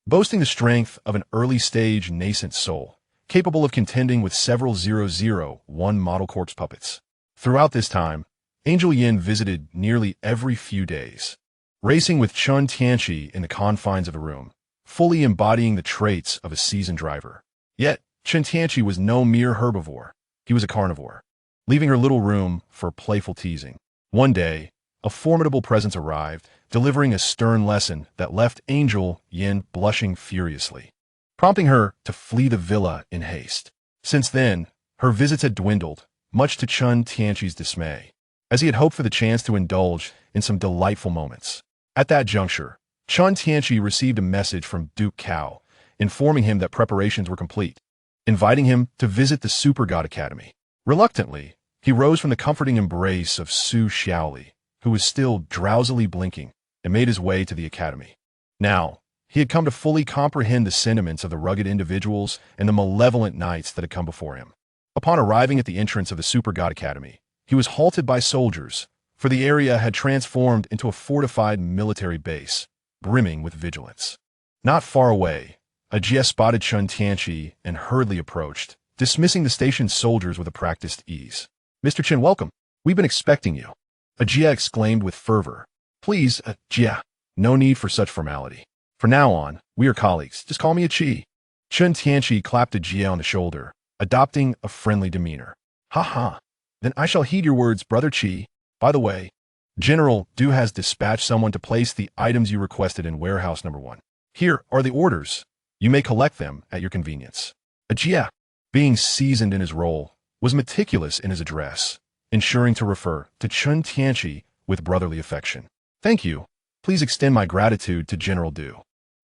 boasting the strength of an early-stage nascent soul, capable of contending with several 001 model corpse puppets. Throughout this time, Angel Yin visited nearly every few days, racing with Chen Tianqi in the confines of a room, fully embodying the traits of a seasoned driver. Yet, Chen Tianqi was no mere herbivore. He was a carnivore, leaving her little room for playful teasing. One day, a formidable presence arrived, delivering a stern lesson that left Angel Yin blushing furiously, prompting her to flee the villa in haste. Since then, her visits had dwindled, much to Chen Tianqi's dismay, as he had hoped for the chance to indulge in some delightful moments. At that juncture, Chen Tianqi received a message from Duke Cao, informing him that preparations were complete, inviting him to visit the Super God Academy. Reluctantly, he rose from the comforting embrace of Su Xiaoli, who was still drowsily blinking, and made his way to the academy. Now, he had come to fully comprehend the sentiments of the rugged individuals and the malevolent knights that had come before him. Upon arriving at the entrance of the Super God Academy, he was halted by soldiers, for the area had transformed into a fortified military base, brimming with vigilance. Not far away, Ajia spotted Chen Tianqi and hurriedly approached, dismissing the station's soldiers with a practiced ease. Mr. Chen, welcome. We've been expecting you. Ajia exclaimed with fervor. Please, Ajia, no need for such formality. From now on, we are colleagues. Just call me Achi. Chen Tianqi clapped Ajia on the shoulder, adopting a friendly demeanor. Ha ha. Then I shall heed your words, Brother Qi. By the way, General Du has dispatched someone to place the items you requested in warehouse number 1. Here are the orders. You may collect them at your convenience. Jie, being seasoned in his role, was meticulous in his address, ensuring to refer to Chen Tianqi with brotherly affection. Thank you. Please extend my gratitude to General Du.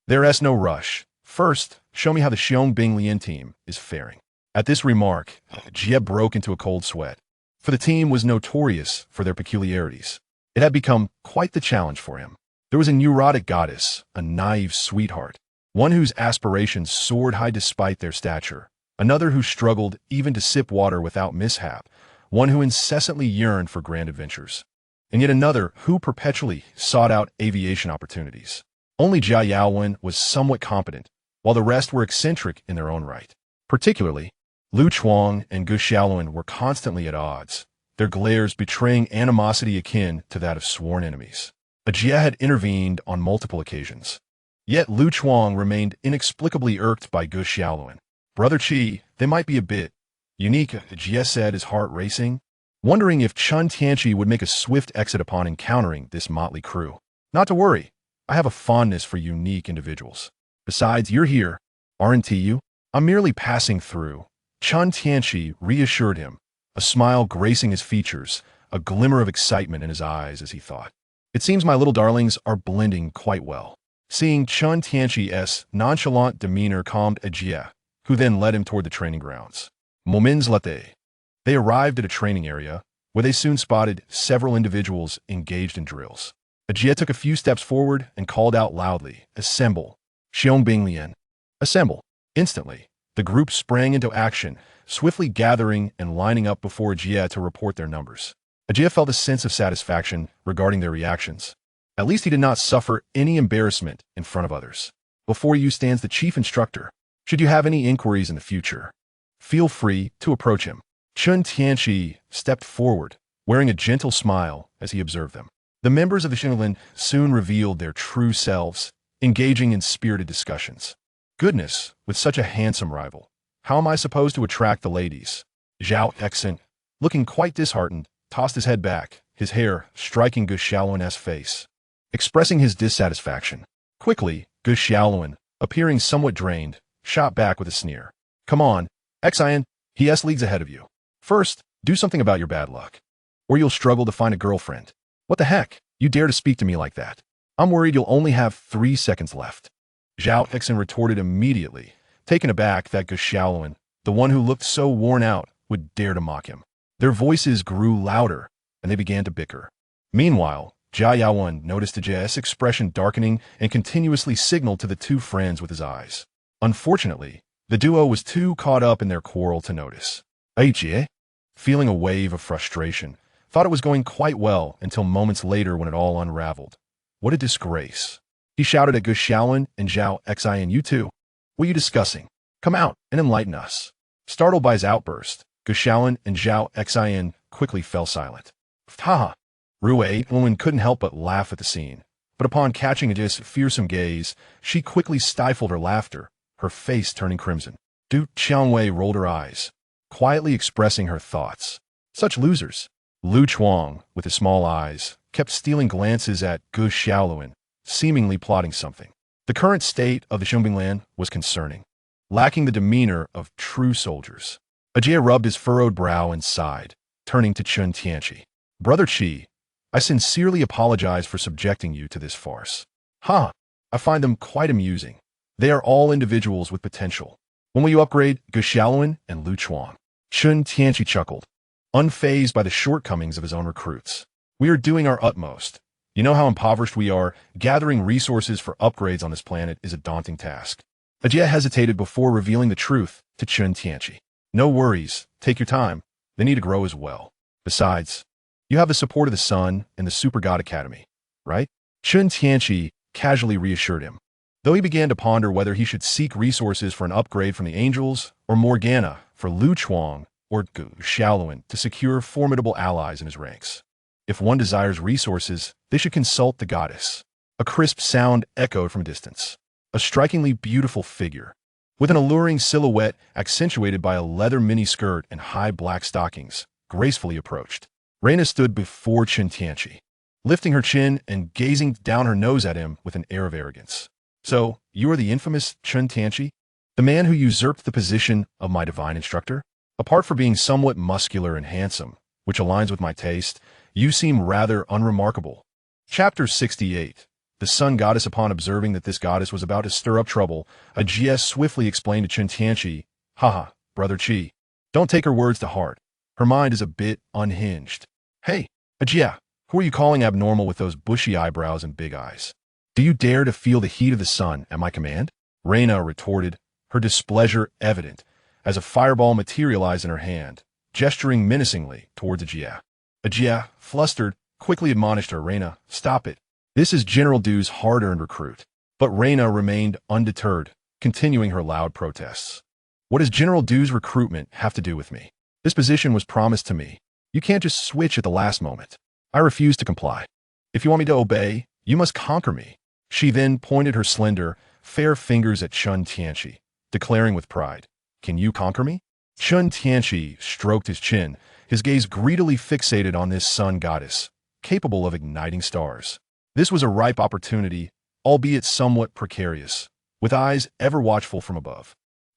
There is no rush. First, show me how the Xiong Lian team is faring. At this remark, Jie broke into a cold sweat, for the team was notorious for their peculiarities. It had become quite the challenge for him. There was a neurotic goddess, a naive sweetheart, one whose aspirations soared high despite their stature, another who struggled even to sip water without mishap, one who incessantly yearned for grand adventures, and yet another who perpetually sought out aviation opportunities. Only Jia Yaowen was somewhat competent, while the rest were eccentric in their own right. Particularly, Lu Chuang and Gu Xiaoluan were constantly at odds, their glares betraying animosity akin to that of sworn enemies. Jie had intervened on multiple occasions. Yet Lu Chuang remained inexplicably irked by Gu Xiaoluan. Brother Qi, they might be a bit unique, Jie said, his heart racing, wondering if Chen Tianqi would make a swift exit upon encountering this motley crew. Not to worry, I have a fondness for unique individuals. Besides, you're here, aren't you? I'm merely passing through. Chen Tianqi reassured him, a smile gracing his features, a glimmer of excitement in his eyes as he thought. It seems my little darlings are blending quite well. Seeing Chen Tianqi's nonchalant demeanor calmed Jie, who then led him toward the training grounds. Moments later, they arrived at a training area, where they soon spotted several individuals engaged in drills. Jie took a few steps forward and called out loudly, "Assemble! Xiong assemble!" Instantly, the group sprang into action, swiftly gathering and lining up before Jie to report their numbers. Jie felt a sense of satisfaction regarding their reactions. At least he did not suffer any embarrassment in front of others. Before you stands the chief instructor. Should you have any inquiries in the future, feel free to approach him. Chen Tianqi stepped forward, wearing a gentle smile as he observed them. The members of the Xingling soon revealed their true selves, engaging in spirited discussions. Goodness, with such a handsome rival, how am I supposed to attract the ladies? Zhao Exen, looking quite disheartened, tossed his head back, his hair striking Gu Xiaoluan's face, expressing his dissatisfaction. Quickly, Gu Xiaoluan, appearing somewhat drained, shot back with a sneer. Come on, Xian, he is leagues ahead of you. First, do something about your bad luck, or you'll struggle to find a girlfriend. What the heck? You dare to speak to me like that? I'm worried you'll only have 3 seconds left. Zhao Exen retorted immediately, taken aback that Gu Xiaoluan, the one who looked so worn out, would dare to mock him. Their voices grew louder, and they began to bicker. Meanwhile, Jia Yaowen noticed Jie's expression darkening and continuously signaled to the two friends with his eyes. Unfortunately, the duo was too caught up in their quarrel to notice. Jie, feeling a wave of frustration, thought it was going quite well until moments later when it all unraveled. What a disgrace. He shouted at Gu Xiaoluan and Zhao Xian, you two. What are you discussing? Come out and enlighten us. Startled by his outburst, Gu Xiaoluan and Zhao Xian quickly fell silent. Ha! Rue Wen couldn't help but laugh at the scene, but upon catching Jie's fearsome gaze, she quickly stifled her laughter, her face turning crimson. Du Qiangwei rolled her eyes, quietly expressing her thoughts. Such losers. Lu Chuang, with his small eyes, kept stealing glances at Gu Xiaoluan, seemingly plotting something. The current state of the Xiongbinglan was concerning, lacking the demeanor of true soldiers. Jie rubbed his furrowed brow and sighed, turning to Chen Tianqi. Brother Qi, I sincerely apologize for subjecting you to this farce. I find them quite amusing. They are all individuals with potential. When will you upgrade Gu Xiaoluan and Lu Chuang? Chen Tianqi chuckled, unfazed by the shortcomings of his own recruits. We are doing our utmost. You know how impoverished we are. Gathering resources for upgrades on this planet is a daunting task. Jie hesitated before revealing the truth to Chen Tianqi. No worries. Take your time. They need to grow as well. Besides, you have the support of the Sun and the Super God Academy, right? Chen Tianqi casually reassured him, though he began to ponder whether he should seek resources for an upgrade from the Angels or Morgana for Lu Chuang or Gu Xiaoluan to secure formidable allies in his ranks. If one desires resources, they should consult the goddess. A crisp sound echoed from a distance. A strikingly beautiful figure, with an alluring silhouette accentuated by a leather miniskirt and high black stockings, gracefully approached. Reina stood before Chen Tianqi, lifting her chin and gazing down her nose at him with an air of arrogance. "So, you are the infamous Chen Tianqi? The man who usurped the position of my divine instructor? Apart from being somewhat muscular and handsome, which aligns with my taste, you seem rather unremarkable." Chapter 68. The sun goddess. Upon observing that this goddess was about to stir up trouble, Ajie swiftly explained to Chen Tianqi, "Haha, brother Qi, don't take her words to heart. Her mind is a bit unhinged." "Hey, Ajie, who are you calling abnormal with those bushy eyebrows and big eyes? Do you dare to feel the heat of the sun at my command?" Reina retorted, her displeasure evident, as a fireball materialized in her hand, gesturing menacingly towards Ajie. Ajie, flustered, quickly admonished her, "Reina, stop it. This is General Du's hard-earned recruit." But Reina remained undeterred, continuing her loud protests. "What does General Du's recruitment have to do with me? This position was promised to me. You can't just switch at the last moment. I refuse to comply. If you want me to obey, you must conquer me." She then pointed her slender, fair fingers at Chen Tianqi, declaring with pride, "Can you conquer me?" Chen Tianqi stroked his chin, his gaze greedily fixated on this sun goddess, capable of igniting stars. This was a ripe opportunity, albeit somewhat precarious, with eyes ever watchful from above.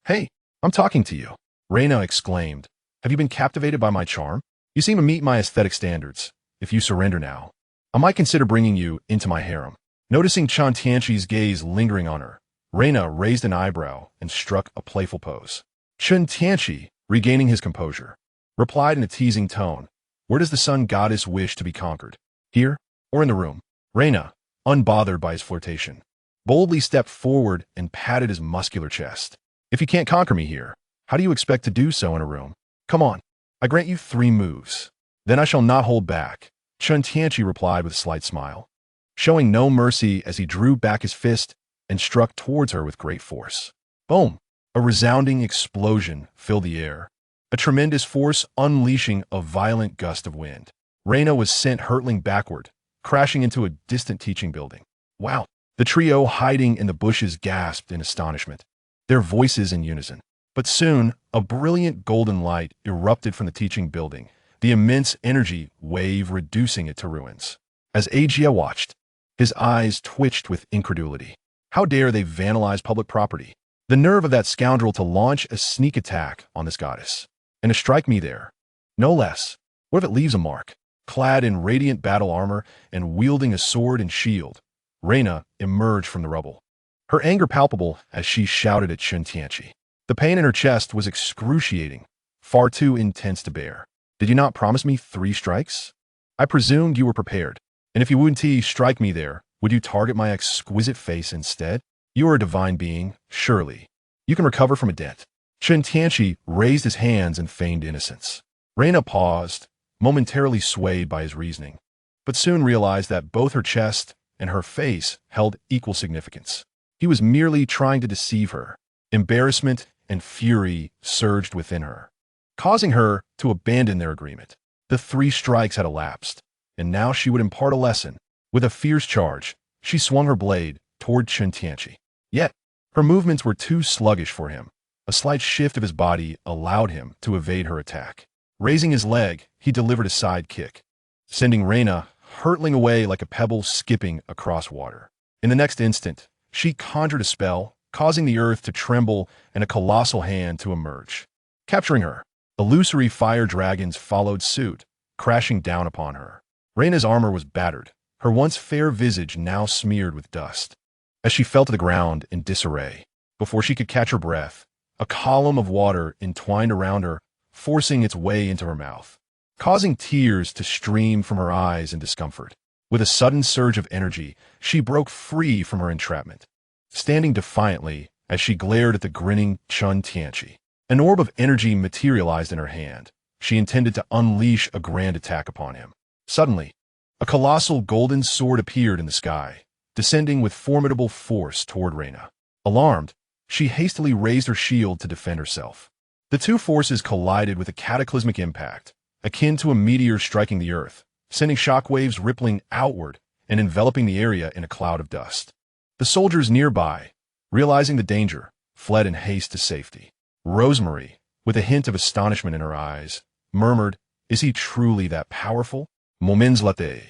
"Hey, I'm talking to you," Reina exclaimed. "Have you been captivated by my charm? You seem to meet my aesthetic standards. If you surrender now, I might consider bringing you into my harem." Noticing Chen Tianqi's gaze lingering on her, Reina raised an eyebrow and struck a playful pose. Chen Tianqi, regaining his composure, replied in a teasing tone, "Where does the sun goddess wish to be conquered? Here, or in the room?" Reina, unbothered by his flirtation, boldly stepped forward and patted his muscular chest. "If you can't conquer me here, how do you expect to do so in a room? Come on, I grant you 3 moves. Then I shall not hold back," Chen Tianqi replied with a slight smile, showing no mercy as he drew back his fist and struck towards her with great force. Boom! A resounding explosion filled the air, a tremendous force unleashing a violent gust of wind. Reina was sent hurtling backward, crashing into a distant teaching building. "Wow!" The trio hiding in the bushes gasped in astonishment, their voices in unison. But soon, a brilliant golden light erupted from the teaching building, the immense energy wave reducing it to ruins. As Ajie watched, his eyes twitched with incredulity. How dare they vandalize public property? The nerve of that scoundrel to launch a sneak attack on this goddess, and to strike me there. No less. What if it leaves a mark? Clad in radiant battle armor and wielding a sword and shield, Reina emerged from the rubble, her anger palpable as she shouted at Chen Tianqi. The pain in her chest was excruciating, far too intense to bear. "Did you not promise me 3 strikes? I presumed you were prepared. And if you wouldn't strike me there, would you target my exquisite face instead? You are a divine being, surely. You can recover from a debt." Chen Tianqi raised his hands and feigned innocence. Reina paused, momentarily swayed by his reasoning, but soon realized that both her chest and her face held equal significance. He was merely trying to deceive her. Embarrassment and fury surged within her, causing her to abandon their agreement. The 3 strikes had elapsed, and now she would impart a lesson. With a fierce charge, she swung her blade toward Chen Tianqi. Yet, her movements were too sluggish for him. A slight shift of his body allowed him to evade her attack. Raising his leg, he delivered a side kick, sending Reina hurtling away like a pebble skipping across water. In the next instant, she conjured a spell, causing the earth to tremble and a colossal hand to emerge, capturing her. Illusory fire dragons followed suit, crashing down upon her. Reina's armor was battered, her once fair visage now smeared with dust. As she fell to the ground in disarray, before she could catch her breath, a column of water entwined around her, forcing its way into her mouth, causing tears to stream from her eyes in discomfort. With a sudden surge of energy, she broke free from her entrapment, standing defiantly as she glared at the grinning Chen Tianqi. An orb of energy materialized in her hand. She intended to unleash a grand attack upon him. Suddenly, a colossal golden sword appeared in the sky, descending with formidable force toward Reina. Alarmed, she hastily raised her shield to defend herself. The 2 forces collided with a cataclysmic impact, akin to a meteor striking the earth, sending shockwaves rippling outward and enveloping the area in a cloud of dust. The soldiers nearby, realizing the danger, fled in haste to safety. Rosemary, with a hint of astonishment in her eyes, murmured, "Is he truly that powerful?" Moments later,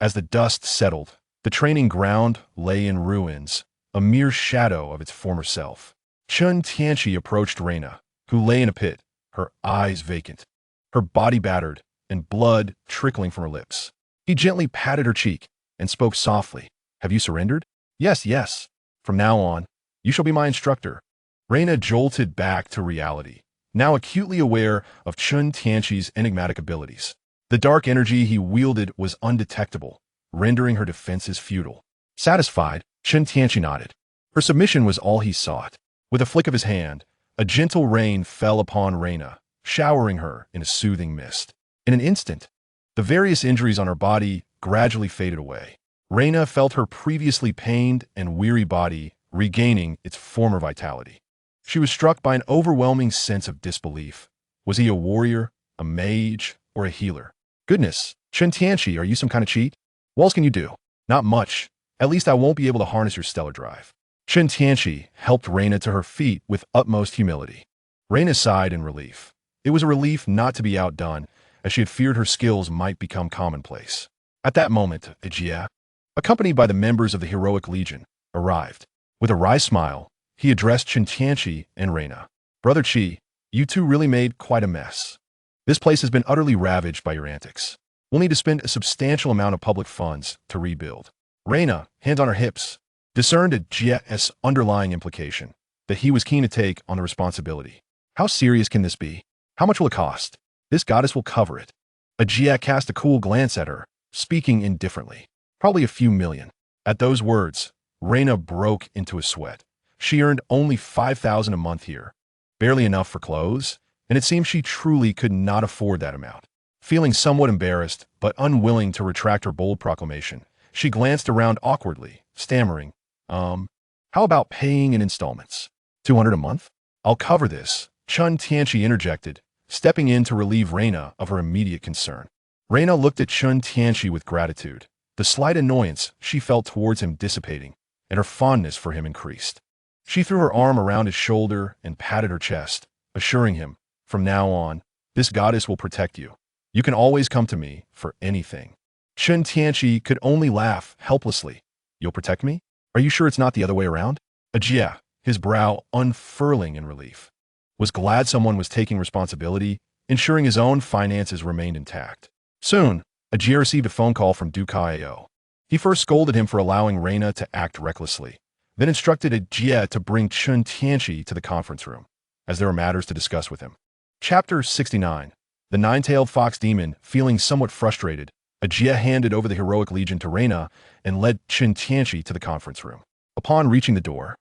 as the dust settled, the training ground lay in ruins, a mere shadow of its former self. Chen Tianqi approached Reina, who lay in a pit, her eyes vacant, her body battered, and blood trickling from her lips. He gently patted her cheek and spoke softly. "Have you surrendered?" "Yes, yes. From now on, you shall be my instructor." Reina jolted back to reality, now acutely aware of Chen Tianqi's enigmatic abilities. The dark energy he wielded was undetectable, rendering her defenses futile. Satisfied, Chen Tianqi nodded. Her submission was all he sought. With a flick of his hand, a gentle rain fell upon Reina, showering her in a soothing mist. In an instant, the various injuries on her body gradually faded away. Reina felt her previously pained and weary body regaining its former vitality. She was struck by an overwhelming sense of disbelief. Was he a warrior, a mage, or a healer? "Goodness, Chen Tianqi, are you some kind of cheat? What else can you do?" "Not much. At least I won't be able to harness your stellar drive." Chen Tianqi helped Reina to her feet with utmost humility. Reina sighed in relief. It was a relief not to be outdone, as she had feared her skills might become commonplace. At that moment, Jie, accompanied by the members of the heroic legion, arrived. With a wry smile, he addressed Chen Tianqi and Reina. "Brother Qi, you two really made quite a mess. This place has been utterly ravaged by your antics. We'll need to spend a substantial amount of public funds to rebuild." Reina, hands on her hips, discerned Jie's underlying implication, that he was keen to take on the responsibility. "How serious can this be? How much will it cost?" "This goddess will cover it." Jie cast a cool glance at her, speaking indifferently. "Probably a few million." At those words, Reina broke into a sweat. She earned only 5,000 a month here, barely enough for clothes, and it seemed she truly could not afford that amount. Feeling somewhat embarrassed, but unwilling to retract her bold proclamation, she glanced around awkwardly, stammering, how about paying in installments? 200 a month? I'll cover this," Chen Tianqi interjected, stepping in to relieve Reina of her immediate concern. Reina looked at Chen Tianqi with gratitude, the slight annoyance she felt towards him dissipating, and her fondness for him increased. She threw her arm around his shoulder and patted her chest, assuring him, "From now on, this goddess will protect you. You can always come to me for anything." Chen Tianqi could only laugh helplessly. "You'll protect me? Are you sure it's not the other way around?" Jie, his brow unfurling in relief, was glad someone was taking responsibility, ensuring his own finances remained intact. Soon, Jie received a phone call from Du Kao. He first scolded him for allowing Reina to act recklessly, then instructed Jie to bring Chen Tianqi to the conference room, as there were matters to discuss with him. Chapter 69. The Nine-Tailed Fox Demon, feeling somewhat frustrated, Jie handed over the heroic legion to Reina and led Chen Tianqi to the conference room. Upon reaching the door,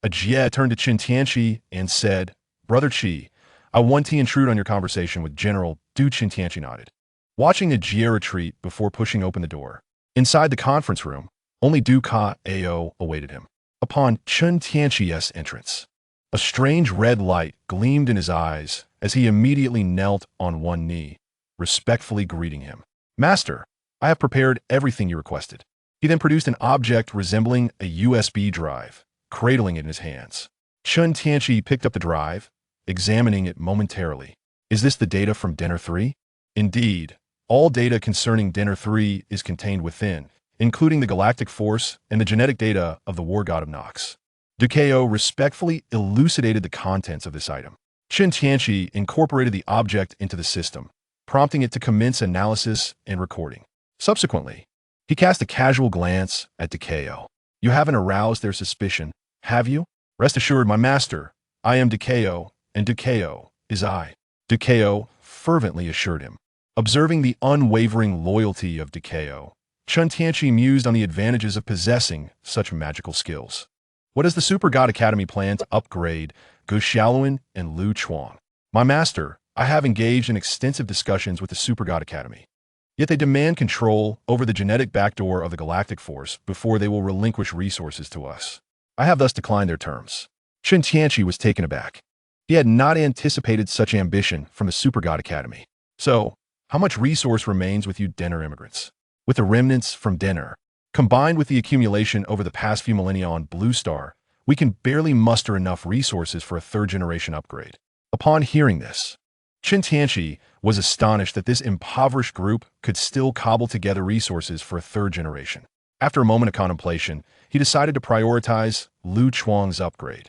Jie turned to Chen Tianqi and said, "Brother Qi, I want to intrude on your conversation with General Du." Chen Tianqi nodded, watching Jie retreat before pushing open the door. Inside the conference room, only Du Kao awaited him. Upon Chen Tianqi's entrance, a strange red light gleamed in his eyes as he immediately knelt on one knee, respectfully greeting him. "Master, I have prepared everything you requested." He then produced an object resembling a USB drive, cradling it in his hands. Chen Tianqi picked up the drive, examining it momentarily. "Is this the data from Dinner 3? "Indeed. All data concerning Dinner 3 is contained within, including the galactic force and the genetic data of the war god of Nox." Du Kao respectfully elucidated the contents of this item. Chen Tianqi incorporated the object into the system, prompting it to commence analysis and recording. Subsequently, he cast a casual glance at Du Kao. "You haven't aroused their suspicion, have you?" "Rest assured, my master, I am Du Kao, and Du Kao is I," Du Kao fervently assured him. Observing the unwavering loyalty of Du Kao, Chen Tianqi mused on the advantages of possessing such magical skills. "What does the Super God Academy plan to upgrade Gu Xiaoluan and Lu Chuang?" "My master, I have engaged in extensive discussions with the Super God Academy. Yet they demand control over the genetic backdoor of the galactic force before they will relinquish resources to us. I have thus declined their terms." Chen Tianqi was taken aback. He had not anticipated such ambition from the Super God Academy. "So, how much resource remains with you Denner immigrants?" "With the remnants from Denner, combined with the accumulation over the past few millennia on Blue Star, We can barely muster enough resources for a third-generation upgrade. Upon hearing this, Chen Tianqi was astonished that this impoverished group could still cobble together resources for a third generation. After a moment of contemplation, he decided to prioritize Lu Chuang's upgrade.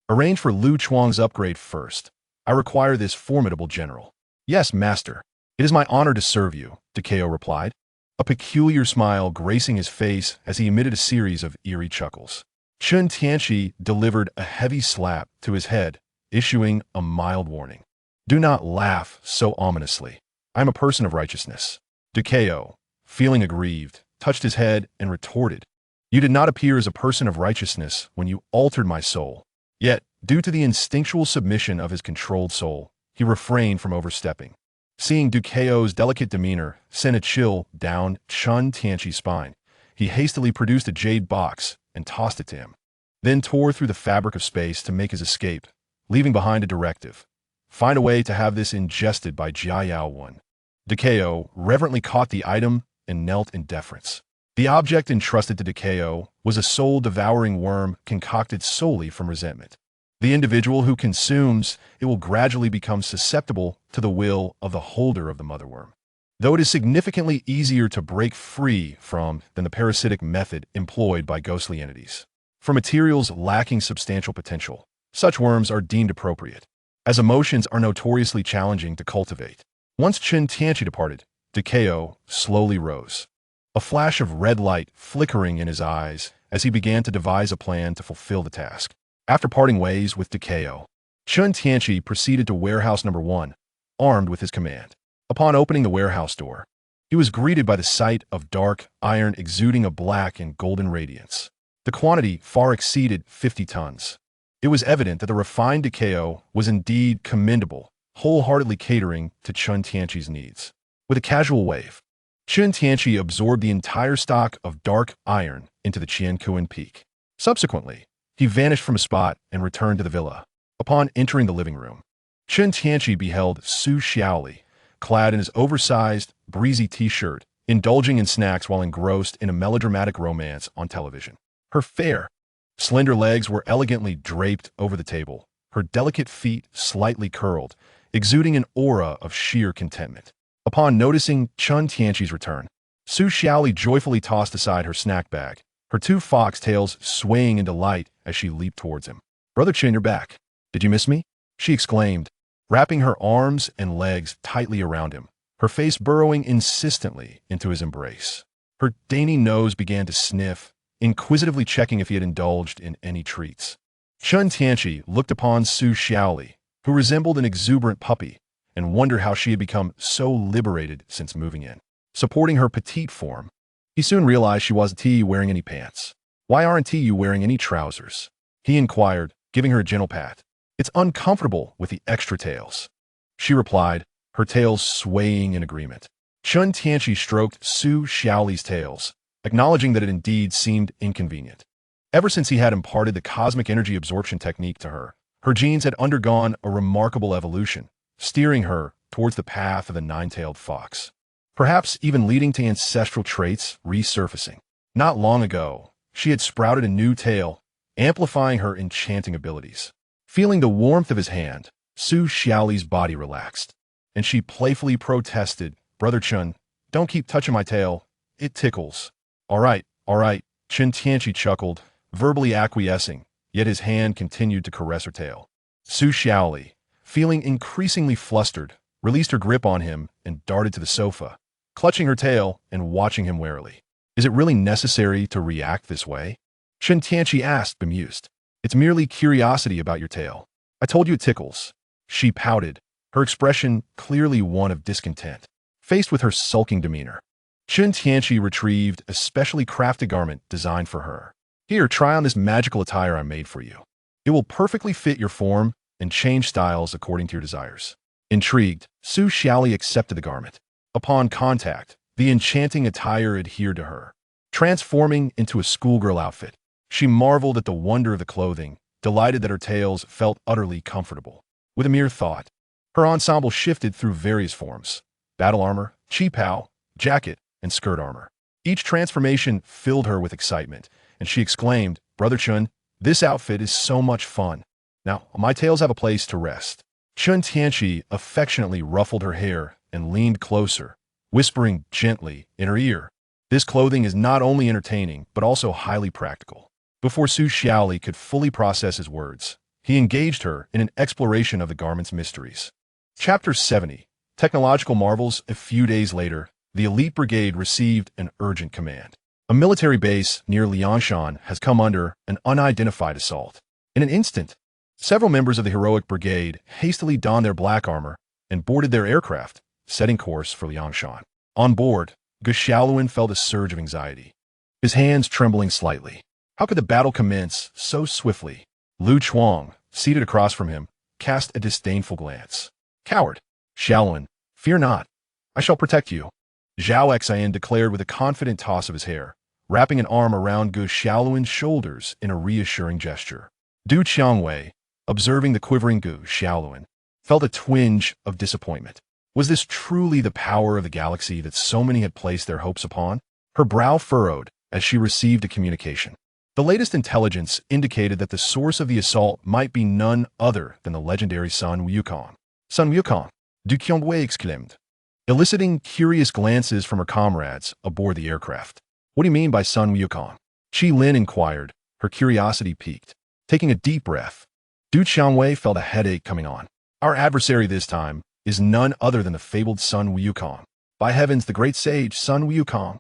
Arrange for Lu Chuang's upgrade first. I require this formidable general. Yes, master. It is my honor to serve you, Takeo replied, a peculiar smile gracing his face as he emitted a series of eerie chuckles. Chen Tianqi delivered a heavy slap to his head, issuing a mild warning. Do not laugh so ominously. I am a person of righteousness. Takeo, feeling aggrieved, touched his head and retorted. You did not appear as a person of righteousness when you altered my soul. Yet, due to the instinctual submission of his controlled soul, he refrained from overstepping. Seeing Takeo's delicate demeanor sent a chill down Chen Tianqi's spine, he hastily produced a jade box and tossed it to him, then tore through the fabric of space to make his escape, leaving behind a directive. Find a way to have this ingested by Jiayao 1. Takeo reverently caught the item and knelt in deference. The object entrusted to Takeo was a soul-devouring worm concocted solely from resentment. The individual who consumes it will gradually become susceptible to the will of the holder of the motherworm. Though it is significantly easier to break free from than the parasitic method employed by ghostly entities. For materials lacking substantial potential, such worms are deemed appropriate, as emotions are notoriously challenging to cultivate. Once Chen Tianqi departed, Takeo slowly rose, a flash of red light flickering in his eyes as he began to devise a plan to fulfill the task. After parting ways with Takeo, Chen Tianqi proceeded to warehouse number 1, armed with his command. Upon opening the warehouse door, he was greeted by the sight of dark iron exuding a black and golden radiance. The quantity far exceeded 50 tons. It was evident that the refined Takeo was indeed commendable, wholeheartedly catering to Chen Tianqi's needs. With a casual wave, Chen Tianqi absorbed the entire stock of dark iron into the Qiankuan peak. Subsequently, he vanished from a spot and returned to the villa. Upon entering the living room, Chen Tianqi beheld Su Xiaoli, clad in his oversized, breezy t-shirt, indulging in snacks while engrossed in a melodramatic romance on television. Her fair, slender legs were elegantly draped over the table, her delicate feet slightly curled, exuding an aura of sheer contentment. Upon noticing Chen Tianqi's return, Su Xiaoli joyfully tossed aside her snack bag, her 2 foxtails swaying in delight as she leaped towards him. Brother Chen, you're back. Did you miss me? She exclaimed, wrapping her arms and legs tightly around him, her face burrowing insistently into his embrace. Her dainty nose began to sniff, inquisitively checking if he had indulged in any treats. Chen Tianqi looked upon Su Xiaoli, who resembled an exuberant puppy, and wondered how she had become so liberated since moving in. Supporting her petite form, he soon realized she wasn't wearing any pants. Why aren't you wearing any trousers? He inquired, giving her a gentle pat. It's uncomfortable with the extra tails. She replied, her tails swaying in agreement. Chen Tianqi stroked Su Xiaoli's tails, acknowledging that it indeed seemed inconvenient. Ever since he had imparted the cosmic energy absorption technique to her, her genes had undergone a remarkable evolution, steering her towards the path of the 9-tailed fox, perhaps even leading to ancestral traits resurfacing. Not long ago, she had sprouted a new tail, amplifying her enchanting abilities. Feeling the warmth of his hand, Su Xiaoli's body relaxed, and she playfully protested, Brother Chen, don't keep touching my tail. It tickles. All right, Chen Tianqi chuckled, verbally acquiescing, yet his hand continued to caress her tail. Su Xiaoli, feeling increasingly flustered, released her grip on him and darted to the sofa, clutching her tail and watching him warily. Is it really necessary to react this way? Chen Tianqi asked, bemused. It's merely curiosity about your tail. I told you it tickles. She pouted, her expression clearly one of discontent. Faced with her sulking demeanor, Chen Tianqi retrieved a specially crafted garment designed for her. Here, try on this magical attire I made for you. It will perfectly fit your form and change styles according to your desires. Intrigued, Su Xiaoli accepted the garment. Upon contact, the enchanting attire adhered to her, transforming into a schoolgirl outfit. She marveled at the wonder of the clothing, delighted that her tails felt utterly comfortable. With a mere thought, her ensemble shifted through various forms: battle armor, chi pao, jacket, and skirt armor. Each transformation filled her with excitement, and she exclaimed, Brother Chen, This outfit is so much fun. Now, my tails have a place to rest. Chen Tianqi affectionately ruffled her hair and leaned closer, whispering gently in her ear. This clothing is not only entertaining, but also highly practical. Before Su Xiaoli could fully process his words, he engaged her in an exploration of the garment's mysteries. Chapter 70. Technological Marvels. A few days later, the elite brigade received an urgent command. A military base near Liangshan has come under an unidentified assault. In an instant, several members of the heroic brigade hastily donned their black armor and boarded their aircraft, setting course for Liangshan. On board, Gu Xiaoluan felt a surge of anxiety, his hands trembling slightly. How could the battle commence so swiftly? Lu Chuang, seated across from him, cast a disdainful glance. Coward! Xiaoluan, fear not. I shall protect you. Zhao Xian declared with a confident toss of his hair, wrapping an arm around Gu Xiaoluan's shoulders in a reassuring gesture. Du Qiangwei, observing the quivering Gu Xiaoluan, felt a twinge of disappointment. Was this truly the power of the galaxy that so many had placed their hopes upon? Her brow furrowed as she received a communication. The latest intelligence indicated that the source of the assault might be none other than the legendary Sun Wukong. Sun Wukong, Du Qiangwei exclaimed, eliciting curious glances from her comrades aboard the aircraft. What do you mean by Sun Wukong? Qi Lin inquired, her curiosity piqued. Taking a deep breath, Du Qiangwei felt a headache coming on. Our adversary this time is none other than the fabled Sun Wukong. By heavens, the great sage Sun Wukong.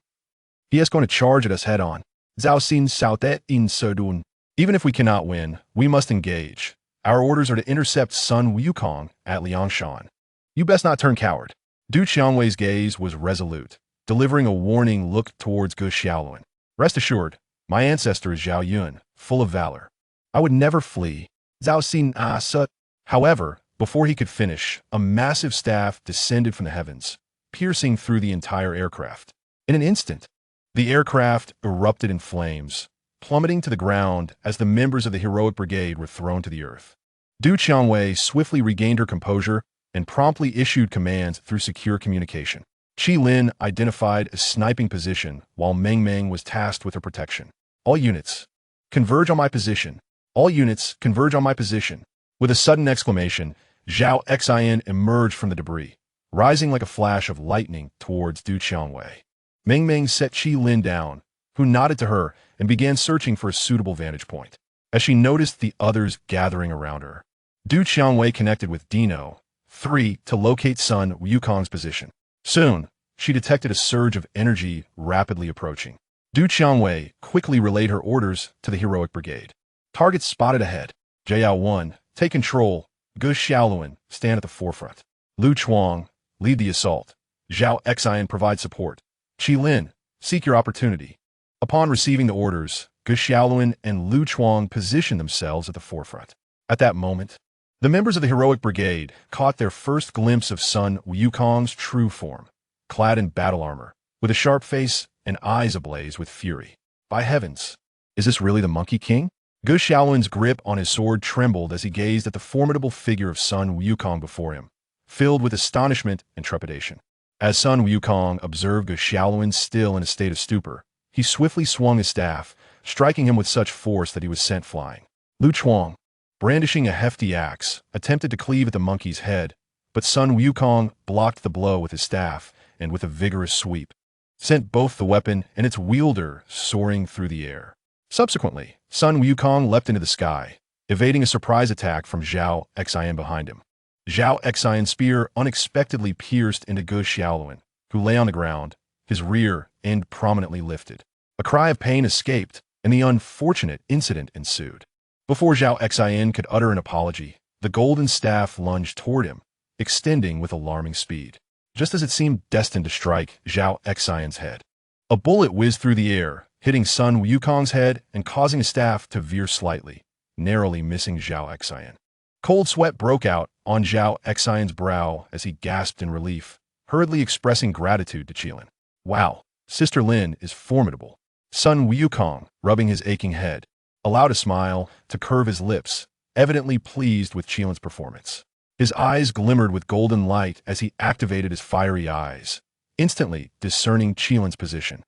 He is going to charge at us head-on. Zhao Xin Saotet in Sodun. Even if we cannot win, we must engage. Our orders are to intercept Sun Wukong at Liangshan. You best not turn coward. Du Qiangwei's gaze was resolute, delivering a warning look towards Gu Xiaoluan. Rest assured, my ancestor is Zhao Yun, full of valor. I would never flee. Zhao Xin Sut. However, before he could finish, a massive staff descended from the heavens, piercing through the entire aircraft. In an instant, the aircraft erupted in flames, plummeting to the ground as the members of the heroic brigade were thrown to the earth. Du Qiangwei swiftly regained her composure and promptly issued commands through secure communication. Qi Lin identified a sniping position while Meng Meng was tasked with her protection. All units, converge on my position. All units, converge on my position. With a sudden exclamation, Zhao Xian emerged from the debris, rising like a flash of lightning towards Du Qiangwei. Meng Meng set Qi Lin down, who nodded to her and began searching for a suitable vantage point. As she noticed the others gathering around her, Du Qiangwei connected with Dino, 3, to locate Sun Wukong's position. Soon, she detected a surge of energy rapidly approaching. Du Qiangwei quickly relayed her orders to the heroic brigade. Targets spotted ahead. Jiao 1, take control. Gu Xiaoluan, stand at the forefront. Lu Chuang, lead the assault. Zhao Xian, provide support. Qi Lin, seek your opportunity. Upon receiving the orders, Gu Xiaoluan and Lu Chuang positioned themselves at the forefront. At that moment, the members of the heroic brigade caught their first glimpse of Sun Wukong's true form, clad in battle armor, with a sharp face and eyes ablaze with fury. By heavens, is this really the Monkey King? Gu Xiaoluan's grip on his sword trembled as he gazed at the formidable figure of Sun Wukong before him, filled with astonishment and trepidation. As Sun Wukong observed Gu Xiaoluan still in a state of stupor, he swiftly swung his staff, striking him with such force that he was sent flying. Lu Chuang, brandishing a hefty axe, attempted to cleave at the monkey's head, but Sun Wukong blocked the blow with his staff and, with a vigorous sweep, sent both the weapon and its wielder soaring through the air. Subsequently, Sun Wukong leapt into the sky, evading a surprise attack from Zhao Xian behind him. Zhao Xian's spear unexpectedly pierced into Gu Xiaoluan, who lay on the ground, his rear end prominently lifted. A cry of pain escaped, and the unfortunate incident ensued. Before Zhao Xian could utter an apology, the golden staff lunged toward him, extending with alarming speed, just as it seemed destined to strike Zhao Xian's head. A bullet whizzed through the air, hitting Sun Wukong's head and causing his staff to veer slightly, narrowly missing Zhao Xian. Cold sweat broke out on Zhao Xian's brow as he gasped in relief, hurriedly expressing gratitude to Qilin. Wow, Sister Lin is formidable. Sun Wukong, rubbing his aching head, allowed a smile to curve his lips, evidently pleased with Qilin's performance. His eyes glimmered with golden light as he activated his fiery eyes, instantly discerning Qilin's position.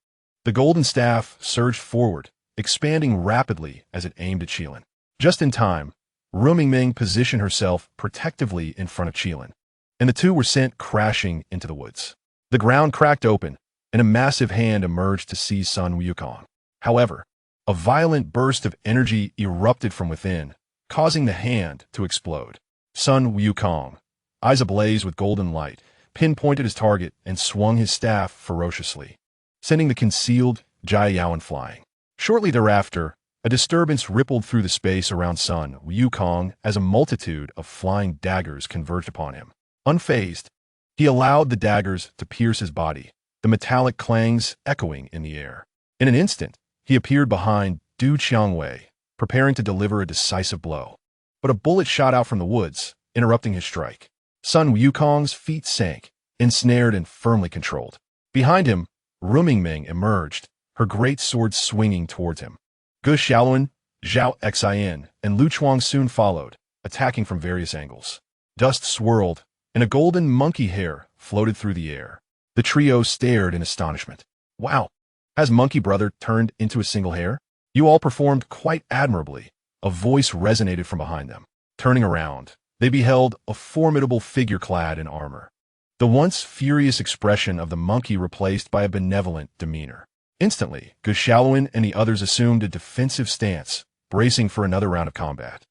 The golden staff surged forward, expanding rapidly as it aimed at Qilin. Just in time, Rumingming positioned herself protectively in front of Qilin, and the two were sent crashing into the woods. The ground cracked open, and a massive hand emerged to seize Sun Wukong. However, a violent burst of energy erupted from within, causing the hand to explode. Sun Wukong, eyes ablaze with golden light, pinpointed his target and swung his staff ferociously, sending the concealed Jia Yaowen flying. Shortly thereafter, a disturbance rippled through the space around Sun Wukong as a multitude of flying daggers converged upon him. Unfazed, he allowed the daggers to pierce his body, the metallic clangs echoing in the air. In an instant, he appeared behind Du Qiangwei, preparing to deliver a decisive blow. But a bullet shot out from the woods, interrupting his strike. Sun Wukong's feet sank, ensnared and firmly controlled. Behind him, Rumingming emerged, her great sword swinging towards him. Ge Xiaolun, Zhao Xian, and Lu Chuang soon followed, attacking from various angles. Dust swirled, and a golden monkey hair floated through the air. The trio stared in astonishment. Wow! Has Monkey Brother turned into a single hair? You all performed quite admirably. A voice resonated from behind them. Turning around, they beheld a formidable figure clad in armor. The once furious expression of the monkey replaced by a benevolent demeanor. Instantly, Ge Xiaolun and the others assumed a defensive stance, bracing for another round of combat.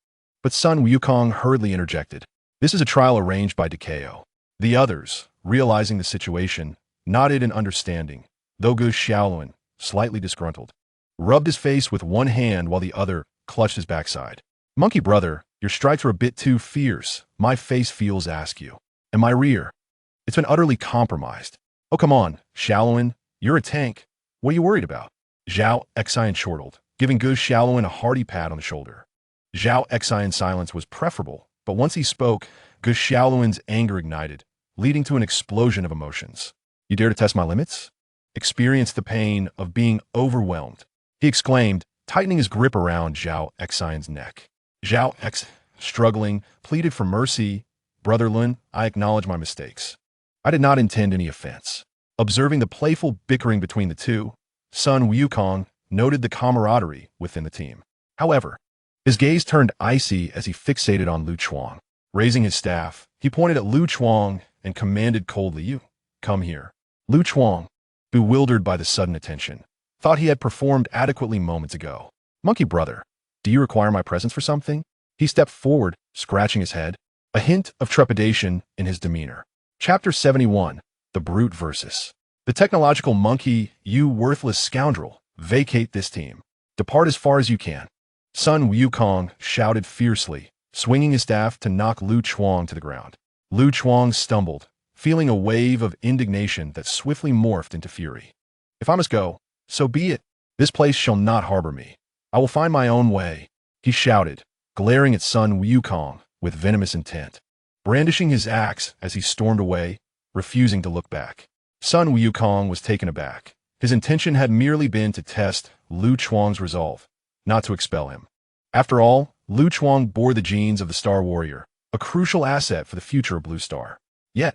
But Sun Wukong hurriedly interjected. This is a trial arranged by Decao. The others, realizing the situation, nodded in understanding, though Ge Xiaolun, slightly disgruntled, rubbed his face with one hand while the other clutched his backside. Monkey Brother, your strikes are a bit too fierce. My face feels askew. And my rear, it's been utterly compromised. Oh, come on, Xiaolun, you're a tank. What are you worried about? Zhao Xian chortled, giving Ge Xiaolun a hearty pat on the shoulder. Zhao Xian's silence was preferable, but once he spoke, Ge Xiaolun's anger ignited, leading to an explosion of emotions. You dare to test my limits? Experience the pain of being overwhelmed, he exclaimed, tightening his grip around Zhao Xian's neck. Zhao X, struggling, pleaded for mercy. Brother Lun, I acknowledge my mistakes. I did not intend any offense. Observing the playful bickering between the two, Sun Wukong noted the camaraderie within the team. However, his gaze turned icy as he fixated on Lu Chuang. Raising his staff, he pointed at Lu Chuang and commanded coldly, You, come here. Lu Chuang, bewildered by the sudden attention, thought he had performed adequately moments ago. Monkey Brother, do you require my presence for something? He stepped forward, scratching his head, a hint of trepidation in his demeanor. Chapter 71, The Brute Versus. The technological monkey, you worthless scoundrel, vacate this team. Depart as far as you can. Sun Wukong shouted fiercely, swinging his staff to knock Lu Chuang to the ground. Lu Chuang stumbled, feeling a wave of indignation that swiftly morphed into fury. If I must go, so be it. This place shall not harbor me. I will find my own way, he shouted, glaring at Sun Wukong with venomous intent, brandishing his axe as he stormed away, refusing to look back. Sun Wukong was taken aback. His intention had merely been to test Lu Chuang's resolve, not to expel him. After all, Lu Chuang bore the genes of the Star Warrior, a crucial asset for the future of Blue Star. Yet,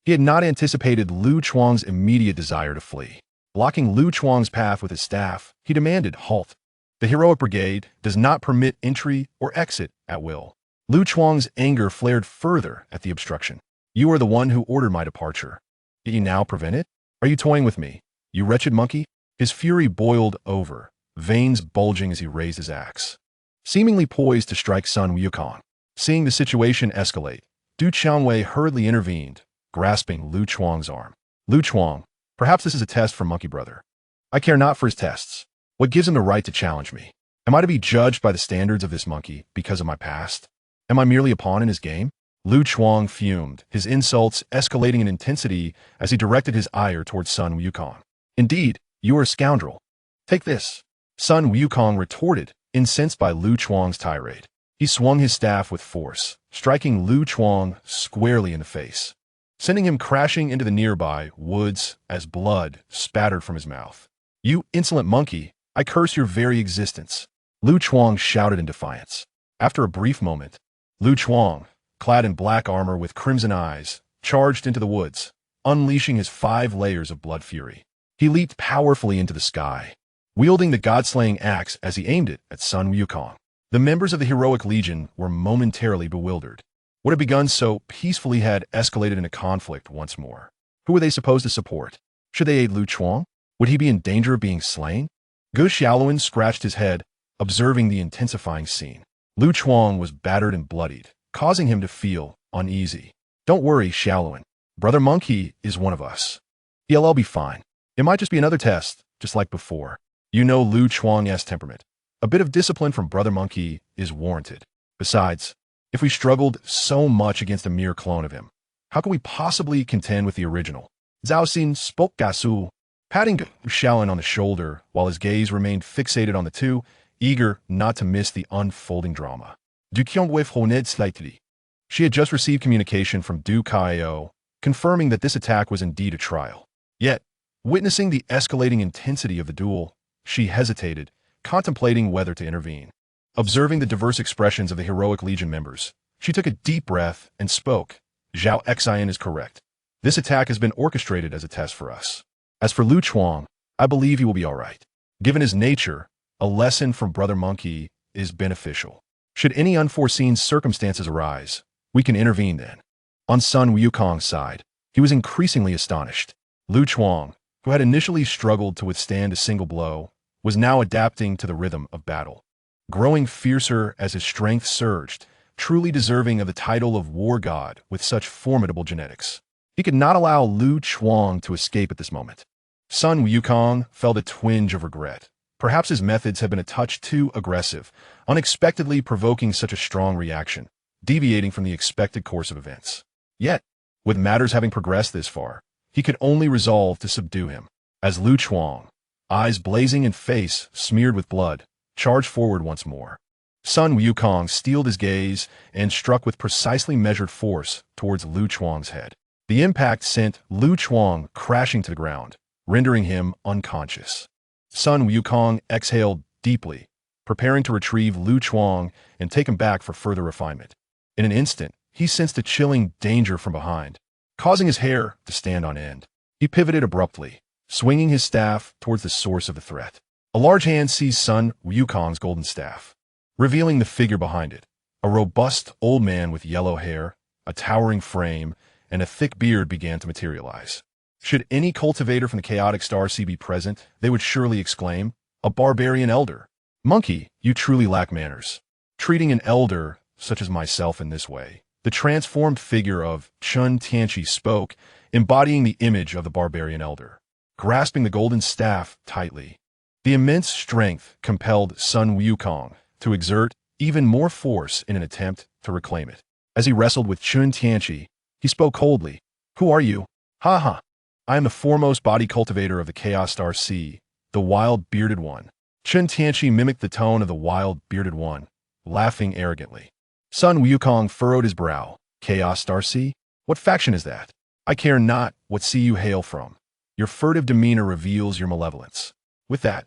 he had not anticipated Lu Chuang's immediate desire to flee. Blocking Lu Chuang's path with his staff, he demanded, Halt! The heroic brigade does not permit entry or exit at will. Lu Chuang's anger flared further at the obstruction. You are the one who ordered my departure. Yet you now prevent it? Are you toying with me, you wretched monkey? His fury boiled over, veins bulging as he raised his axe, seemingly poised to strike Sun Wukong. Seeing the situation escalate, Du Qiangwei hurriedly intervened, grasping Lu Chuang's arm. Lu Chuang, perhaps this is a test from Monkey Brother. I care not for his tests. What gives him the right to challenge me? Am I to be judged by the standards of this monkey because of my past? Am I merely a pawn in his game? Lu Chuang fumed, his insults escalating in intensity as he directed his ire towards Sun Wukong. Indeed, you are a scoundrel. Take this. Sun Wukong retorted, incensed by Lu Chuang's tirade. He swung his staff with force, striking Lu Chuang squarely in the face, sending him crashing into the nearby woods as blood spattered from his mouth. You insolent monkey, I curse your very existence, Lu Chuang shouted in defiance. After a brief moment, Lu Chuang, clad in black armor with crimson eyes, charged into the woods, unleashing his 5 layers of blood fury. He leaped powerfully into the sky, wielding the god-slaying axe as he aimed it at Sun Wukong. The members of the heroic legion were momentarily bewildered. What had begun so peacefully had escalated into conflict once more. Who were they supposed to support? Should they aid Lu Chuang? Would he be in danger of being slain? Gu Xiaoluan scratched his head, observing the intensifying scene. Lu Chuang was battered and bloodied, causing him to feel uneasy. Don't worry, Xiaoluan. Brother Monkey is one of us. He'll be fine. It might just be another test, just like before. You know Lu Chuang's temperament. A bit of discipline from Brother Monkey is warranted. Besides, if we struggled so much against a mere clone of him, how could we possibly contend with the original? Zhao Xin spoke Gasu, patting Xiaolin on the shoulder while his gaze remained fixated on the two, eager not to miss the unfolding drama. Du Qiongwei Honed slightly. She had just received communication from Du Kaio, confirming that this attack was indeed a trial. Yet, witnessing the escalating intensity of the duel, she hesitated, contemplating whether to intervene. Observing the diverse expressions of the heroic legion members, she took a deep breath and spoke. Zhao Xian is correct. This attack has been orchestrated as a test for us. As for Lu Chuang, I believe he will be all right. Given his nature, a lesson from Brother Monkey is beneficial. Should any unforeseen circumstances arise, we can intervene then. On Sun Wukong's side, he was increasingly astonished. Lu Chuang, who had initially struggled to withstand a single blow, was now adapting to the rhythm of battle. Growing fiercer as his strength surged, truly deserving of the title of war god with such formidable genetics. He could not allow Lu Chuang to escape at this moment. Sun Wukong felt a twinge of regret. Perhaps his methods had been a touch too aggressive, unexpectedly provoking such a strong reaction, deviating from the expected course of events. Yet, with matters having progressed this far, he could only resolve to subdue him. As Lu Chuang, eyes blazing and face smeared with blood, charged forward once more. Sun Wukong steeled his gaze and struck with precisely measured force towards Lu Chuang's head. The impact sent Lu Chuang crashing to the ground, rendering him unconscious. Sun Wukong exhaled deeply, preparing to retrieve Lu Chuang and take him back for further refinement. In an instant, he sensed a chilling danger from behind, causing his hair to stand on end. He pivoted abruptly, swinging his staff towards the source of the threat. A large hand seized Sun Wukong's golden staff, revealing the figure behind it, a robust old man with yellow hair, a towering frame, and a thick beard began to materialize. Should any cultivator from the chaotic star sea be present, they would surely exclaim, "A barbarian elder! Monkey, you truly lack manners. Treating an elder, such as myself, in this way." The transformed figure of Chen Tianqi spoke, embodying the image of the barbarian elder, grasping the golden staff tightly. The immense strength compelled Sun Wukong to exert even more force in an attempt to reclaim it. As he wrestled with Chen Tianqi, he spoke coldly. "Who are you?" "Ha ha. I am the foremost body cultivator of the Chaos Star Sea, the Wild Bearded One." Chen Tianqi mimicked the tone of the Wild Bearded One, laughing arrogantly. Sun Wukong furrowed his brow. "Chaos Star Sea? What faction is that? I care not what sea you hail from. Your furtive demeanor reveals your malevolence." With that,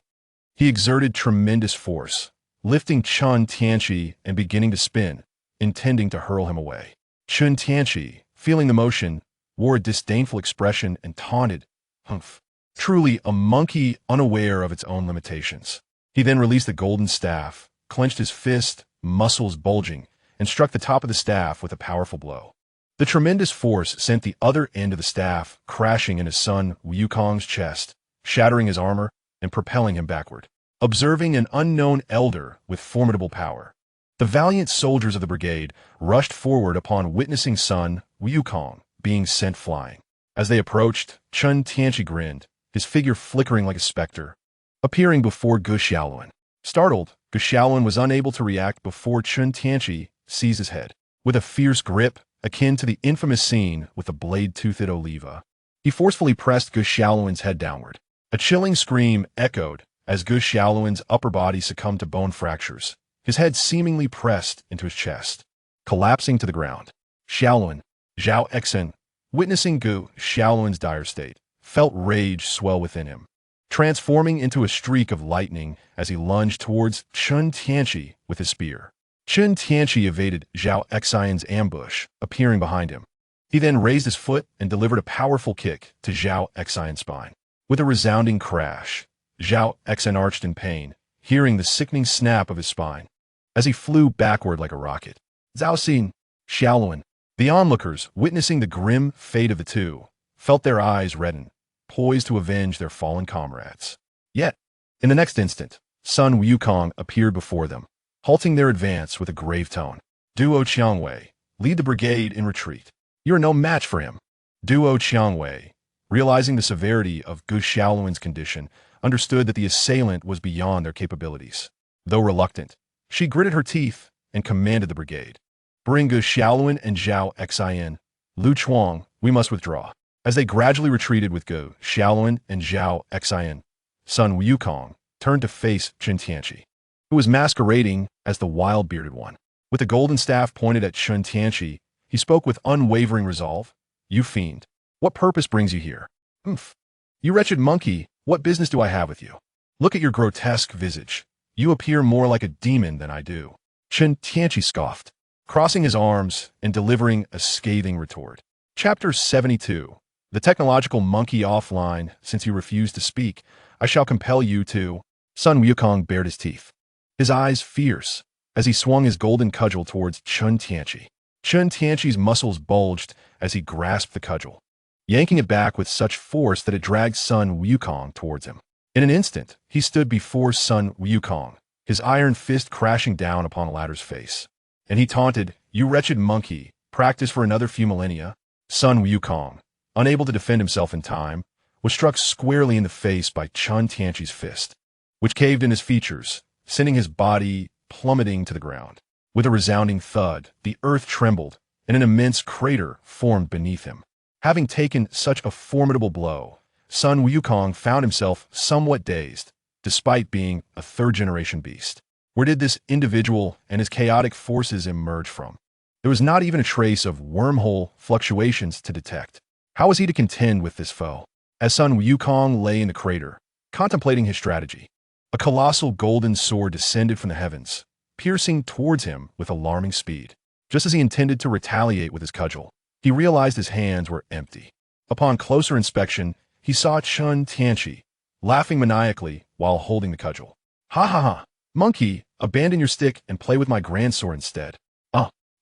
he exerted tremendous force, lifting Chen Tianqi and beginning to spin, intending to hurl him away. Chen Tianqi, feeling the motion, wore a disdainful expression and taunted, "Humph. Truly a monkey unaware of its own limitations." He then released the golden staff, clenched his fist, muscles bulging, and struck the top of the staff with a powerful blow. The tremendous force sent the other end of the staff crashing into Sun Wukong's chest, shattering his armor and propelling him backward. Observing an unknown elder with formidable power, the valiant soldiers of the brigade rushed forward upon witnessing Sun Wukong being sent flying. As they approached, Chen Tianqi grinned, his figure flickering like a specter, appearing before Gu Xiaoluan. Startled, Gu Xiaoluan was unable to react before Chen Tianqi seized his head. With a fierce grip, akin to the infamous scene with the blade-toothed Oliva, he forcefully pressed Gu Xiaoluan's head downward. A chilling scream echoed as Gu Xiaoluan's upper body succumbed to bone fractures, his head seemingly pressed into his chest, collapsing to the ground. Xiaoluan, Zhao Exen, witnessing Gu Xiaoluan's dire state, felt rage swell within him, transforming into a streak of lightning as he lunged towards Chen Tianqi with his spear. Chen Tianqi evaded Zhao Xian's ambush, appearing behind him. He then raised his foot and delivered a powerful kick to Zhao Xian's spine. With a resounding crash, Zhao Xen arched in pain, hearing the sickening snap of his spine, as he flew backward like a rocket. Zhao Xin, Xiaoluan. The onlookers, witnessing the grim fate of the two, felt their eyes redden, poised to avenge their fallen comrades. Yet, in the next instant, Sun Wukong appeared before them, halting their advance with a grave tone. Duo Qiangwei, lead the brigade in retreat. You are no match for him. Duo Qiangwei, realizing the severity of Gu Xiaoluan's condition, understood that the assailant was beyond their capabilities. Though reluctant, she gritted her teeth and commanded the brigade. Bring Gu Xiaoluan and Zhao Xian. Lu Chuang, we must withdraw. As they gradually retreated with Gu Xiaoluan and Zhao Xian, Sun Wukong turned to face Chen Tianqi, who was masquerading as the wild-bearded one. With the golden staff pointed at Chen Tianqi, he spoke with unwavering resolve. You fiend, what purpose brings you here? Humph. You wretched monkey, what business do I have with you? Look at your grotesque visage. You appear more like a demon than I do. Chen Tianqi scoffed, crossing his arms and delivering a scathing retort. Chapter 72. The technological monkey offline. Since you refuse to speak, I shall compel you to. Sun Wukong bared his teeth, his eyes fierce, as he swung his golden cudgel towards Chen Tianqi. Chen Tianqi's muscles bulged as he grasped the cudgel, yanking it back with such force that it dragged Sun Wukong towards him. In an instant, he stood before Sun Wukong, his iron fist crashing down upon the latter's face. And he taunted, you wretched monkey, practice for another few millennia. Sun Wukong, unable to defend himself in time, was struck squarely in the face by Chen Tianqi's fist, which caved in his features, sending his body plummeting to the ground. With a resounding thud, the earth trembled, and an immense crater formed beneath him. Having taken such a formidable blow, Sun Wukong found himself somewhat dazed, despite being a third-generation beast. Where did this individual and his chaotic forces emerge from? There was not even a trace of wormhole fluctuations to detect. How was he to contend with this foe? As Sun Wukong lay in the crater, contemplating his strategy, a colossal golden sword descended from the heavens, piercing towards him with alarming speed. Just as he intended to retaliate with his cudgel, he realized his hands were empty. Upon closer inspection, he saw Chen Tianqi, laughing maniacally while holding the cudgel. Ha ha ha! Monkey, abandon your stick and play with my grand sword instead.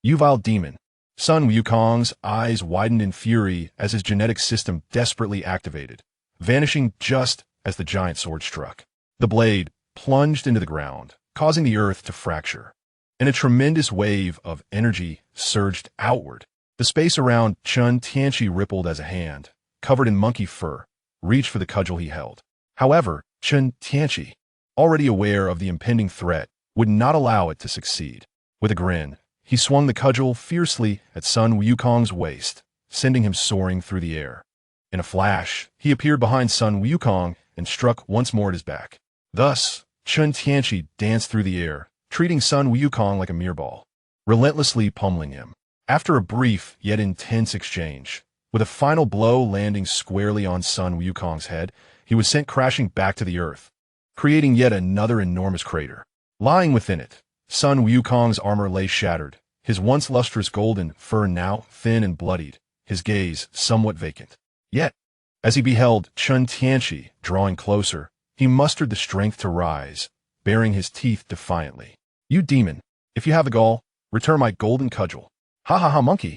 You vile demon. Sun Wukong's eyes widened in fury as his genetic system desperately activated, vanishing just as the giant sword struck. The blade plunged into the ground, causing the earth to fracture, and a tremendous wave of energy surged outward. The space around Chen Tianqi rippled as a hand, covered in monkey fur, reached for the cudgel he held. However, Chen Tianqi, already aware of the impending threat, would not allow it to succeed. With a grin, he swung the cudgel fiercely at Sun Wukong's waist, sending him soaring through the air. In a flash, he appeared behind Sun Wukong and struck once more at his back. Thus, Chen Tianqi danced through the air, treating Sun Wukong like a mere ball, relentlessly pummeling him. After a brief yet intense exchange, with a final blow landing squarely on Sun Wukong's head, he was sent crashing back to the earth, creating yet another enormous crater. Lying within it, Sun Wukong's armor lay shattered, his once lustrous golden fur now thin and bloodied, his gaze somewhat vacant. Yet, as he beheld Chen Tianqi drawing closer, he mustered the strength to rise, baring his teeth defiantly. You demon, if you have the gall, return my golden cudgel. Ha ha ha, monkey!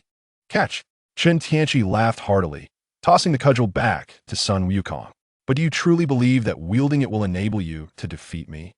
Catch! Chen Tianqi laughed heartily, tossing the cudgel back to Sun Wukong. But do you truly believe that wielding it will enable you to defeat me?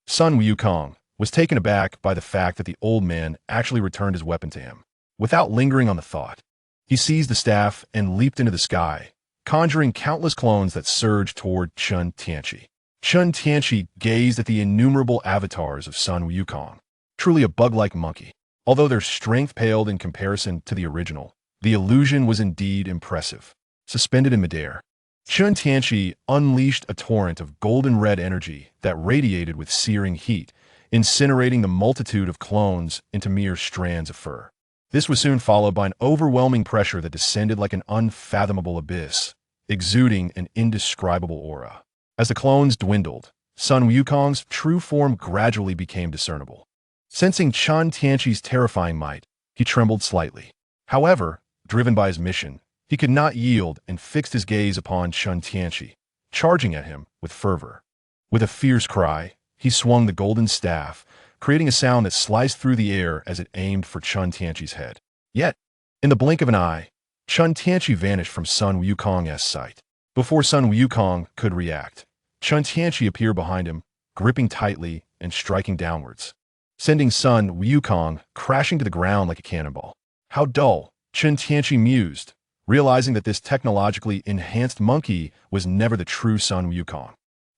Sun Wukong was taken aback by the fact that the old man actually returned his weapon to him. Without lingering on the thought, he seized the staff and leaped into the sky, conjuring countless clones that surged toward Chen Tianqi. Chen Tianqi gazed at the innumerable avatars of Sun Wukong, truly a bug-like monkey. Although their strength paled in comparison to the original, the illusion was indeed impressive. Suspended in midair, Chen Tianqi unleashed a torrent of golden-red energy that radiated with searing heat, incinerating the multitude of clones into mere strands of fur. This was soon followed by an overwhelming pressure that descended like an unfathomable abyss, exuding an indescribable aura. As the clones dwindled, Sun Wukong's true form gradually became discernible. Sensing Chen Tianqi's terrifying might, he trembled slightly. However, driven by his mission, he could not yield and fixed his gaze upon Chen Tianqi, charging at him with fervor. With a fierce cry, he swung the golden staff, creating a sound that sliced through the air as it aimed for Chen Tianqi's head. Yet, in the blink of an eye, Chen Tianqi vanished from Sun Wukong's sight. Before Sun Wukong could react, Chen Tianqi appeared behind him, gripping tightly and striking downwards, sending Sun Wukong crashing to the ground like a cannonball. How dull, Chen Tianqi mused, realizing that this technologically enhanced monkey was never the true Sun Wukong.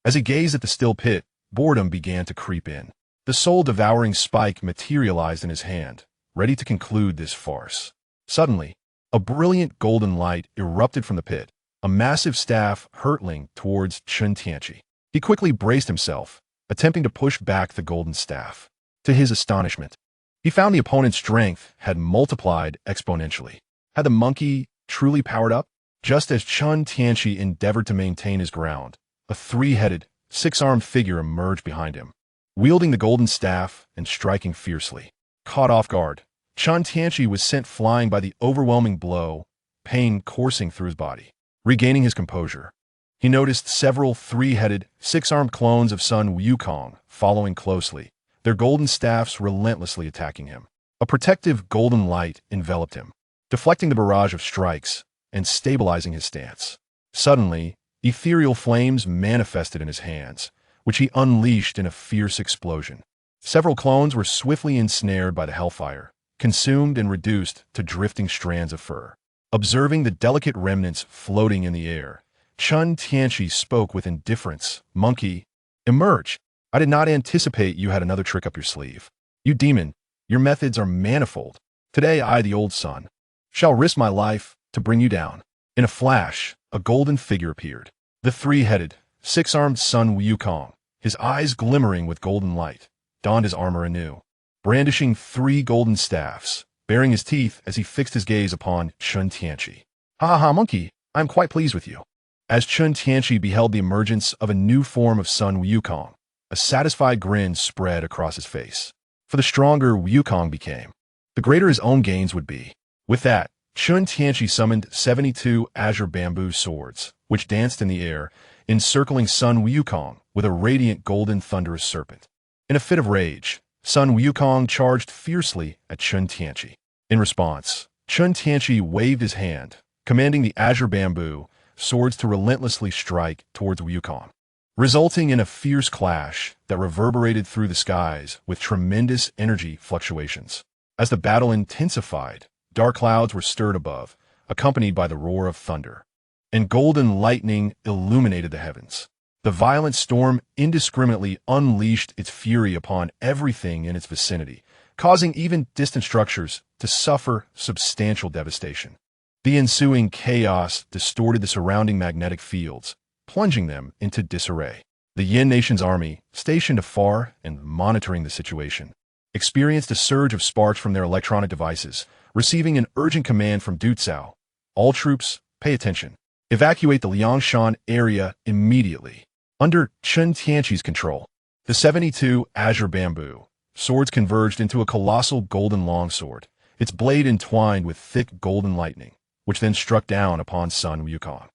As he gazed at the still pit, boredom began to creep in. The soul-devouring spike materialized in his hand, ready to conclude this farce. Suddenly, a brilliant golden light erupted from the pit, a massive staff hurtling towards Chen Tianqi. He quickly braced himself, attempting to push back the golden staff. To his astonishment, he found the opponent's strength had multiplied exponentially. Had the monkey truly powered up? Just as Chen Tianqi endeavored to maintain his ground, a three-headed, six-armed figure emerged behind him, wielding the golden staff and striking fiercely. Caught off guard, Chen Tianqi was sent flying by the overwhelming blow, pain coursing through his body. Regaining his composure, he noticed several three-headed, six-armed clones of Sun Wukong following closely, their golden staffs relentlessly attacking him. A protective golden light enveloped him, deflecting the barrage of strikes and stabilizing his stance. Suddenly, ethereal flames manifested in his hands, which he unleashed in a fierce explosion. Several clones were swiftly ensnared by the hellfire, consumed and reduced to drifting strands of fur. Observing the delicate remnants floating in the air, Chen Tianqi spoke with indifference. "Monkey, emerge. I did not anticipate you had another trick up your sleeve. You demon, your methods are manifold. Today I, the old sun, shall risk my life to bring you down." In a flash, a golden figure appeared. The three-headed, six-armed Sun Wukong, his eyes glimmering with golden light, donned his armor anew, brandishing three golden staffs, baring his teeth as he fixed his gaze upon Chen Tianqi. "Ha ha, monkey, I am quite pleased with you." As Chen Tianqi beheld the emergence of a new form of Sun Wukong, a satisfied grin spread across his face. For the stronger Wukong became, the greater his own gains would be. With that, Chen Tianqi summoned 72 azure bamboo swords, which danced in the air, encircling Sun Wukong with a radiant golden thunderous serpent. In a fit of rage, Sun Wukong charged fiercely at Chen Tianqi. In response, Chen Tianqi waved his hand, commanding the azure bamboo swords to relentlessly strike towards Wukong, resulting in a fierce clash that reverberated through the skies with tremendous energy fluctuations. As the battle intensified, dark clouds were stirred above, accompanied by the roar of thunder, and golden lightning illuminated the heavens. The violent storm indiscriminately unleashed its fury upon everything in its vicinity, causing even distant structures to suffer substantial devastation. The ensuing chaos distorted the surrounding magnetic fields, plunging them into disarray. The Yin Nation's army, stationed afar and monitoring the situation, experienced a surge of sparks from their electronic devices, receiving an urgent command from Du Cao. "All troops, pay attention. Evacuate the Liangshan area immediately." Under Chen Tianqi's control, the 72 azure bamboo swords converged into a colossal golden longsword, its blade entwined with thick golden lightning, which then struck down upon Sun Wukong.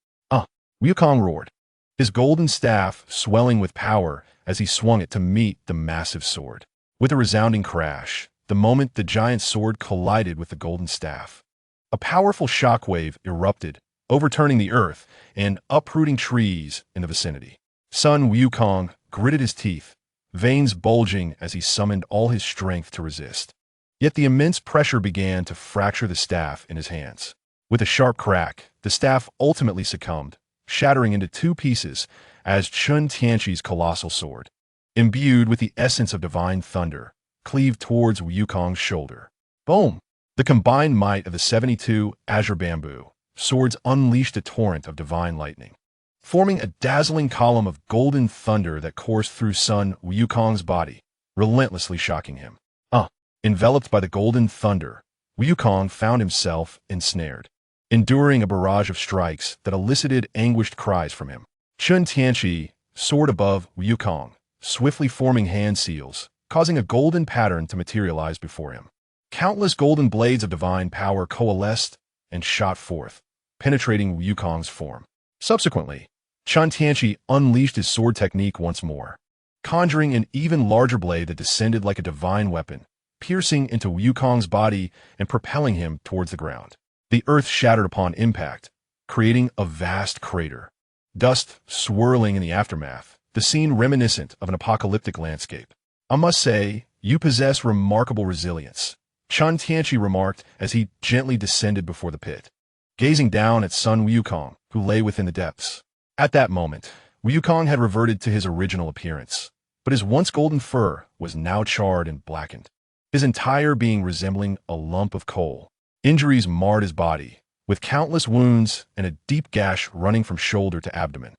Wukong roared, his golden staff swelling with power as he swung it to meet the massive sword. With a resounding crash, the moment the giant sword collided with the golden staff, a powerful shockwave erupted, overturning the earth and uprooting trees in the vicinity. Sun Wukong gritted his teeth, veins bulging as he summoned all his strength to resist. Yet the immense pressure began to fracture the staff in his hands. With a sharp crack, the staff ultimately succumbed, shattering into two pieces as Chen Tianqi's colossal sword, imbued with the essence of divine thunder, cleaved towards Wukong's shoulder. Boom! The combined might of the 72 azure bamboo swords unleashed a torrent of divine lightning, forming a dazzling column of golden thunder that coursed through Sun Wukong's body, relentlessly shocking him. Enveloped by the golden thunder, Wukong found himself ensnared, enduring a barrage of strikes that elicited anguished cries from him. Chen Tianqi soared above Wukong, swiftly forming hand seals, causing a golden pattern to materialize before him. Countless golden blades of divine power coalesced and shot forth, penetrating Wukong's form. Subsequently, Chen Tianqi unleashed his sword technique once more, conjuring an even larger blade that descended like a divine weapon, piercing into Wukong's body and propelling him towards the ground. The earth shattered upon impact, creating a vast crater. Dust swirling in the aftermath, the scene reminiscent of an apocalyptic landscape. I must say, you possess remarkable resilience, Chen Tianqi remarked as he gently descended before the pit, gazing down at Sun Wukong, who lay within the depths. At that moment, Wukong had reverted to his original appearance, but his once golden fur was now charred and blackened, his entire being resembling a lump of coal. Injuries marred his body, with countless wounds and a deep gash running from shoulder to abdomen,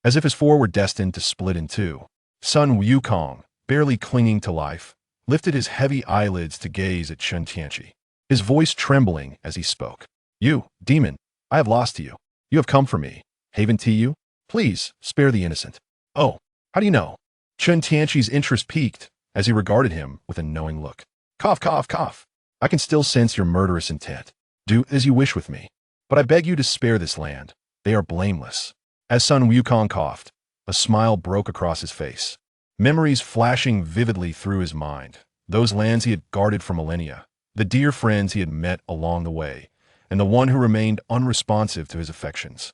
as if his fore were destined to split in two. Sun Wukong, barely clinging to life, lifted his heavy eyelids to gaze at Chen Tianqi, his voice trembling as he spoke. You, demon, I have lost to you. You have come for me. Haven to you? Please, spare the innocent. Oh, how do you know? Chen Tianqi's interest piqued as he regarded him with a knowing look. Cough, cough, cough. I can still sense your murderous intent. Do as you wish with me. But I beg you to spare this land. They are blameless. As Sun Wukong coughed, a smile broke across his face. Memories flashing vividly through his mind. Those lands he had guarded for millennia, the dear friends he had met along the way, and the one who remained unresponsive to his affections.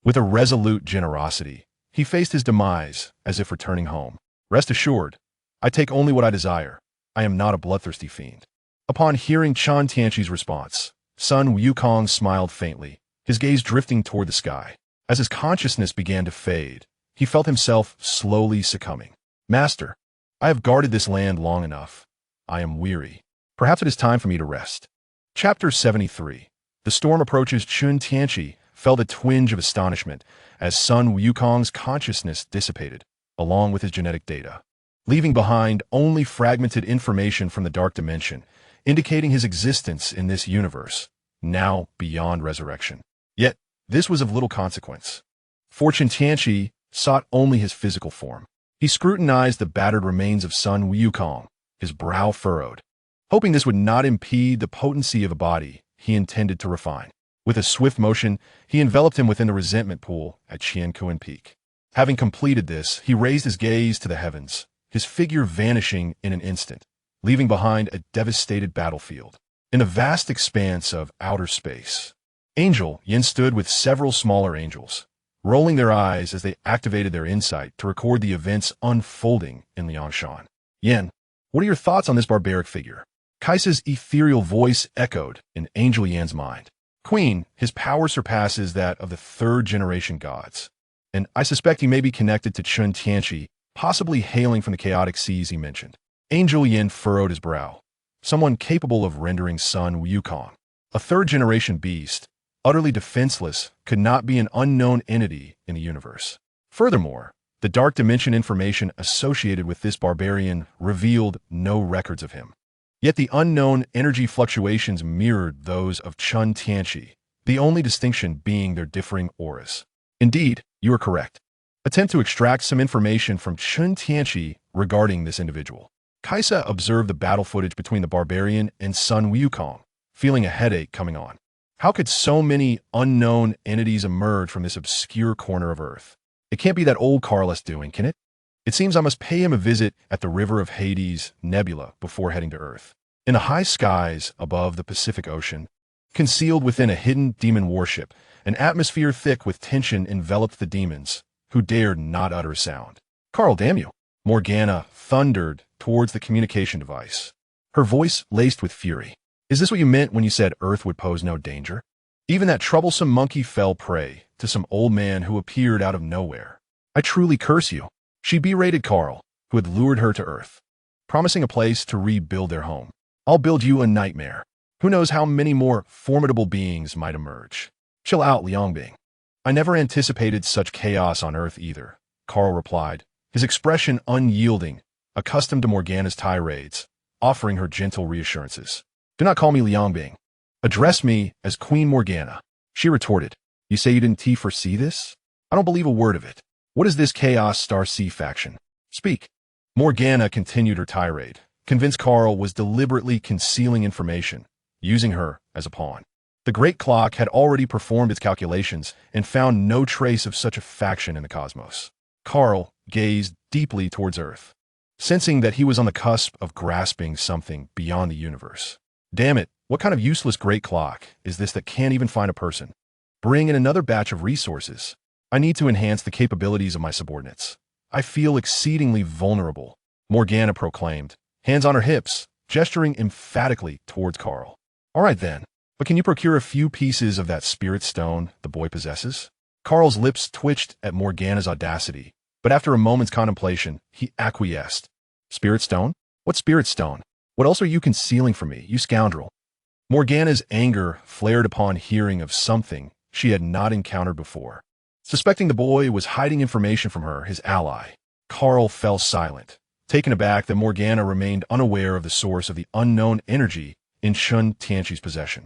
With a resolute generosity, he faced his demise as if returning home. Rest assured, I take only what I desire. I am not a bloodthirsty fiend. Upon hearing Chen Tianqi's response, Sun Wukong smiled faintly, his gaze drifting toward the sky. As his consciousness began to fade, he felt himself slowly succumbing. Master, I have guarded this land long enough. I am weary. Perhaps it is time for me to rest. Chapter 73. The storm approaches. Chen Tianqi felt a twinge of astonishment as Sun Wukong's consciousness dissipated, along with his genetic data, leaving behind only fragmented information from the dark dimension, indicating his existence in this universe, now beyond resurrection. Yet, this was of little consequence. For Chen Tianqi sought only his physical form. He scrutinized the battered remains of Sun Wukong, his brow furrowed, hoping this would not impede the potency of a body he intended to refine. With a swift motion, he enveloped him within the resentment pool at Qianquan Peak. Having completed this, he raised his gaze to the heavens, his figure vanishing in an instant, leaving behind a devastated battlefield. In the vast expanse of outer space, Angel Yin stood with several smaller angels, rolling their eyes as they activated their insight to record the events unfolding in Liangshan. Yin, what are your thoughts on this barbaric figure? Kaisa's ethereal voice echoed in Angel Yan's mind. Queen, his power surpasses that of the third-generation gods, and I suspect he may be connected to Chen Tianqi, possibly hailing from the chaotic seas he mentioned. Angel Yin furrowed his brow. Someone capable of rendering Sun Wukong, a third-generation beast, utterly defenseless, could not be an unknown entity in the universe. Furthermore, the dark dimension information associated with this barbarian revealed no records of him. Yet the unknown energy fluctuations mirrored those of Chen Tianqi, the only distinction being their differing auras. Indeed, you are correct. Attempt to extract some information from Chen Tianqi regarding this individual. Kaisa observed the battle footage between the barbarian and Sun Wukong, feeling a headache coming on. How could so many unknown entities emerge from this obscure corner of Earth? It can't be that old Carlos doing, can it? It seems I must pay him a visit at the River of Hades nebula before heading to Earth. In the high skies above the Pacific Ocean, concealed within a hidden demon warship, an atmosphere thick with tension enveloped the demons, who dared not utter a sound. Carl, damn you! Morgana thundered towards the communication device, her voice laced with fury. Is this what you meant when you said Earth would pose no danger? Even that troublesome monkey fell prey to some old man who appeared out of nowhere. I truly curse you. She berated Carl, who had lured her to Earth, promising a place to rebuild their home. I'll build you a nightmare. Who knows how many more formidable beings might emerge. Chill out, Liangbing. I never anticipated such chaos on Earth either, Carl replied, his expression unyielding, accustomed to Morgana's tirades, offering her gentle reassurances. Do not call me Liangbing. Address me as Queen Morgana. She retorted. You say you didn't foresee this? I don't believe a word of it. What is this Chaos Star Sea faction? Speak. Morgana continued her tirade, convinced Carl was deliberately concealing information, using her as a pawn. The Great Clock had already performed its calculations and found no trace of such a faction in the cosmos. Carl gazed deeply towards Earth, sensing that he was on the cusp of grasping something beyond the universe. Damn it, what kind of useless Great Clock is this that can't even find a person? Bring in another batch of resources. I need to enhance the capabilities of my subordinates. I feel exceedingly vulnerable, Morgana proclaimed, hands on her hips, gesturing emphatically towards Carl. All right then, but can you procure a few pieces of that spirit stone the boy possesses? Carl's lips twitched at Morgana's audacity, but after a moment's contemplation, he acquiesced. Spirit stone? What spirit stone? What else are you concealing from me, you scoundrel? Morgana's anger flared upon hearing of something she had not encountered before. Suspecting the boy was hiding information from her, his ally, Carl fell silent, taken aback that Morgana remained unaware of the source of the unknown energy in Chen Tianqi's possession.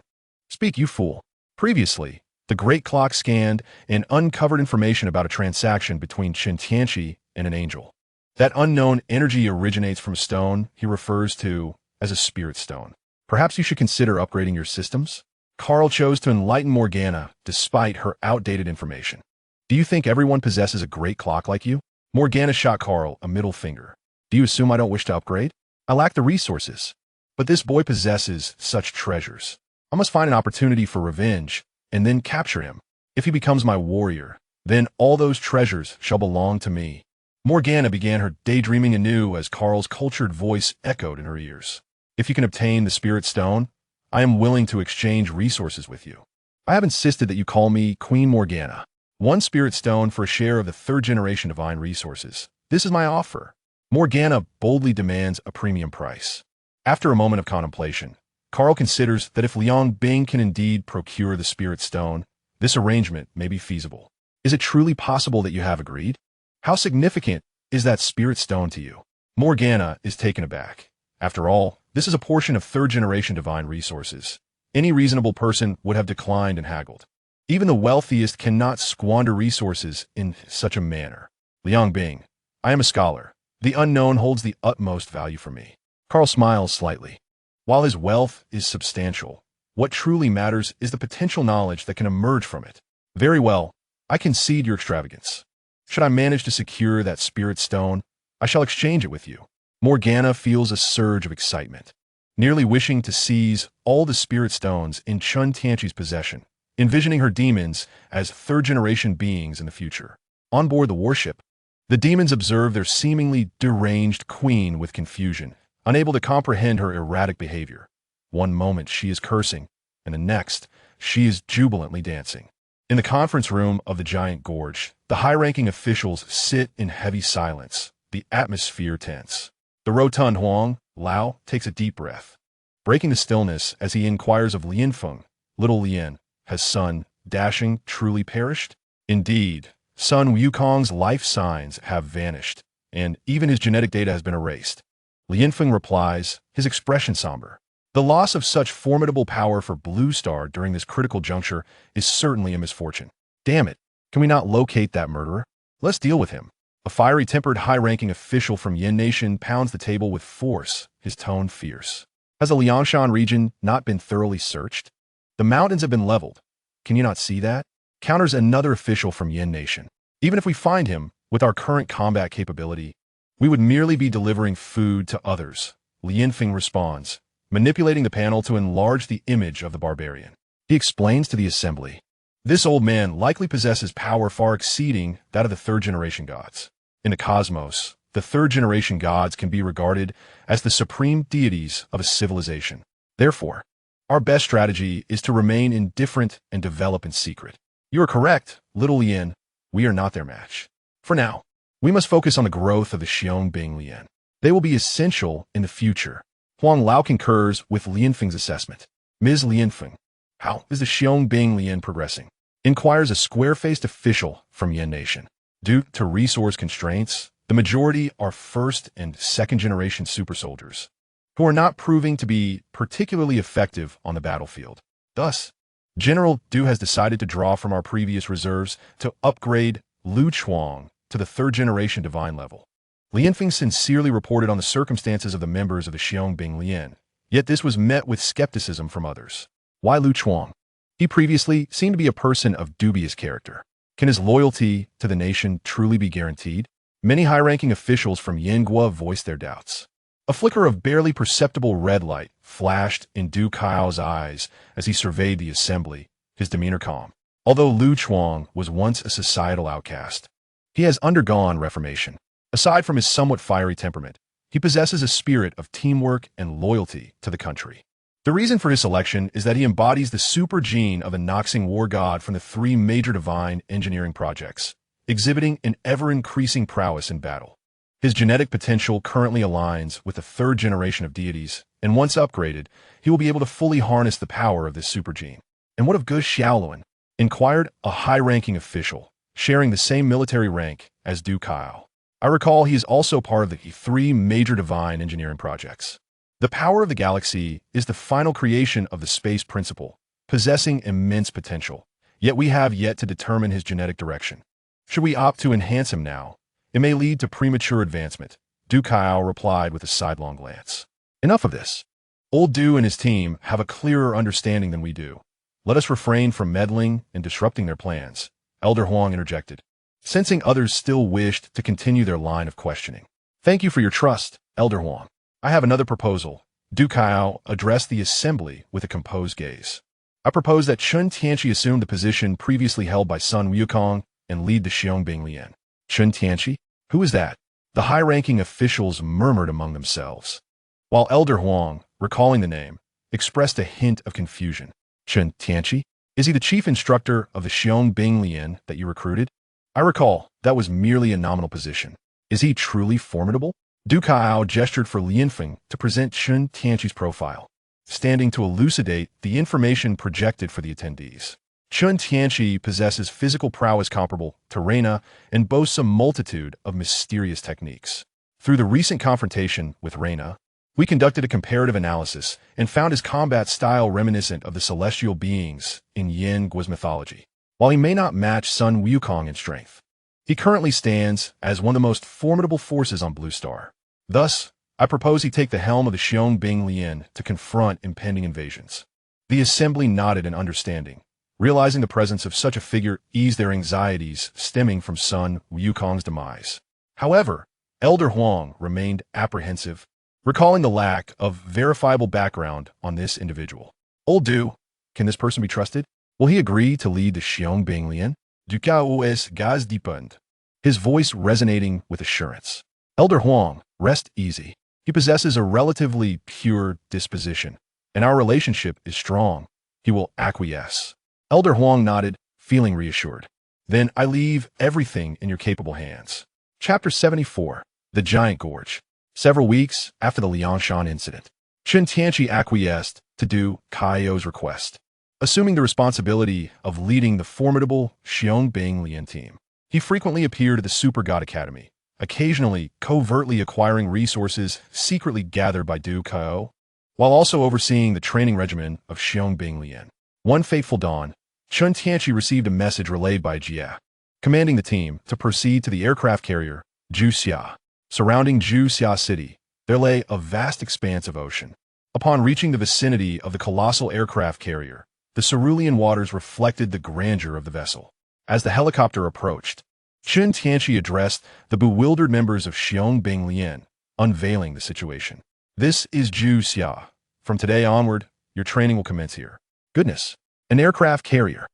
Speak, you fool. Previously, the Great Clock scanned and uncovered information about a transaction between Chen Tianqi and an angel. That unknown energy originates from a stone he refers to as a spirit stone. Perhaps you should consider upgrading your systems? Carl chose to enlighten Morgana despite her outdated information. Do you think everyone possesses a great clock like you? Morgana shot Carl a middle finger. Do you assume I don't wish to upgrade? I lack the resources. But this boy possesses such treasures. I must find an opportunity for revenge and then capture him. If he becomes my warrior, then all those treasures shall belong to me. Morgana began her daydreaming anew as Carl's cultured voice echoed in her ears. If you can obtain the spirit stone, I am willing to exchange resources with you. I have insisted that you call me Queen Morgana. 1 spirit stone for a share of the 3rd generation divine resources. This is my offer. Morgana boldly demands a premium price. After a moment of contemplation, Carl considers that if Liang Bing can indeed procure the spirit stone, this arrangement may be feasible. Is it truly possible that you have agreed? How significant is that spirit stone to you? Morgana is taken aback. After all, this is a portion of 3rd generation divine resources. Any reasonable person would have declined and haggled. Even the wealthiest cannot squander resources in such a manner. Liang Bing, I am a scholar. The unknown holds the utmost value for me. Carl smiles slightly. While his wealth is substantial, what truly matters is the potential knowledge that can emerge from it. Very well, I concede your extravagance. Should I manage to secure that spirit stone, I shall exchange it with you. Morgana feels a surge of excitement, nearly wishing to seize all the spirit stones in Chen Tianqi's possession, envisioning her demons as 3rd generation beings in the future. On board the warship, the demons observe their seemingly deranged queen with confusion, unable to comprehend her erratic behavior. One moment she is cursing, and the next she is jubilantly dancing. In the conference room of the giant gorge, the high-ranking officials sit in heavy silence, the atmosphere tense. The rotund Huang, Lao, takes a deep breath, breaking the stillness as he inquires of Lianfeng. Little Lian, has Sun Dashing truly perished? Indeed, Sun Wukong's life signs have vanished, and even his genetic data has been erased. Lianfeng replies, his expression somber. The loss of such formidable power for Blue Star during this critical juncture is certainly a misfortune. Damn it, can we not locate that murderer? Let's deal with him. A fiery-tempered high-ranking official from Yin Nation pounds the table with force, his tone fierce. Has the Liangshan region not been thoroughly searched? The mountains have been leveled. Can you not see that? Counters another official from Yin Nation. Even if we find him, with our current combat capability, we would merely be delivering food to others. Lianfeng responds, manipulating the panel to enlarge the image of the barbarian. He explains to the assembly. This old man likely possesses power far exceeding that of the 3rd generation gods. In the cosmos, the 3rd generation gods can be regarded as the supreme deities of a civilization. Therefore, our best strategy is to remain indifferent and develop in secret. You are correct, little Lian. We are not their match. For now, we must focus on the growth of the Xiong-Bing Lian. They will be essential in the future. Huang Lao concurs with Lianfeng's assessment. Ms. Lianfeng, how is the Xiong-Bing Lian progressing? Inquires a square-faced official from Yin Nation. Due to resource constraints, the majority are 1st and 2nd generation super soldiers, who are not proving to be particularly effective on the battlefield. Thus, General Du has decided to draw from our previous reserves to upgrade Lu Chuang to the 3rd generation divine level. Lianfeng sincerely reported on the circumstances of the members of the Xiong-Bing Lian, yet this was met with skepticism from others. Why Lu Chuang? He previously seemed to be a person of dubious character. Can his loyalty to the nation truly be guaranteed? Many high-ranking officials from Yingguo voiced their doubts. A flicker of barely perceptible red light flashed in Du Kao's eyes as he surveyed the assembly, his demeanor calm. Although Lu Chuang was once a societal outcast, he has undergone reformation. Aside from his somewhat fiery temperament, he possesses a spirit of teamwork and loyalty to the country. The reason for his selection is that he embodies the super gene of a Noxing war god from the three major divine engineering projects, exhibiting an ever-increasing prowess in battle. His genetic potential currently aligns with the third generation of deities, and once upgraded, he will be able to fully harness the power of this super gene. And what of Gu Xiaoluan? Inquired a high-ranking official, sharing the same military rank as Du Kao. I recall he is also part of the three major divine engineering projects. The power of the galaxy is the final creation of the space principle, possessing immense potential, yet we have yet to determine his genetic direction. Should we opt to enhance him now, it may lead to premature advancement, Du Kao replied with a sidelong glance. Enough of this. Old Du and his team have a clearer understanding than we do. Let us refrain from meddling and disrupting their plans, Elder Huang interjected, sensing others still wished to continue their line of questioning. Thank you for your trust, Elder Huang. I have another proposal. Du Kao addressed the assembly with a composed gaze. I propose that Chen Tianqi assume the position previously held by Sun Wukong and lead the Xiong Lian. Chen Tianqi? Who is that? The high-ranking officials murmured among themselves, while Elder Huang, recalling the name, expressed a hint of confusion. Chen Tianqi? Is he the chief instructor of the Xiong Lian that you recruited? I recall, that was merely a nominal position. Is he truly formidable? Du Kao gestured for Lianfeng to present Chen Tianqi's profile, standing to elucidate the information projected for the attendees. Chen Tianqi possesses physical prowess comparable to Reina and boasts a multitude of mysterious techniques. Through the recent confrontation with Reina, we conducted a comparative analysis and found his combat style reminiscent of the celestial beings in Yin Guo's mythology. While he may not match Sun Wukong in strength, he currently stands as one of the most formidable forces on Blue Star. Thus, I propose he take the helm of the Xiong Lian to confront impending invasions. The assembly nodded in understanding, realizing the presence of such a figure eased their anxieties stemming from Sun Wukong's demise. However, Elder Huang remained apprehensive, recalling the lack of verifiable background on this individual. Old Du, can this person be trusted? Will he agree to lead the Xiong Lian? Du Kao es gaz depend. His voice resonating with assurance. Elder Huang, rest easy. He possesses a relatively pure disposition, and our relationship is strong. He will acquiesce. Elder Huang nodded, feeling reassured. Then I leave everything in your capable hands. Chapter 74. The Giant Gorge. Several weeks after the Liangshan incident, Chen Tianqi acquiesced to Du Kao's request, assuming the responsibility of leading the formidable Xiong Lian team. He frequently appeared at the Super God Academy, occasionally covertly acquiring resources secretly gathered by Du Kao, while also overseeing the training regimen of Xiong Lian. One fateful dawn, Chen Tianqi received a message relayed by Jia, commanding the team to proceed to the aircraft carrier Juxia. Surrounding Juxia City, there lay a vast expanse of ocean. Upon reaching the vicinity of the colossal aircraft carrier, the cerulean waters reflected the grandeur of the vessel. As the helicopter approached, Chen Tianqi addressed the bewildered members of Xiong Lian, unveiling the situation. This is Juxia. From today onward, your training will commence here. Goodness, an aircraft carrier.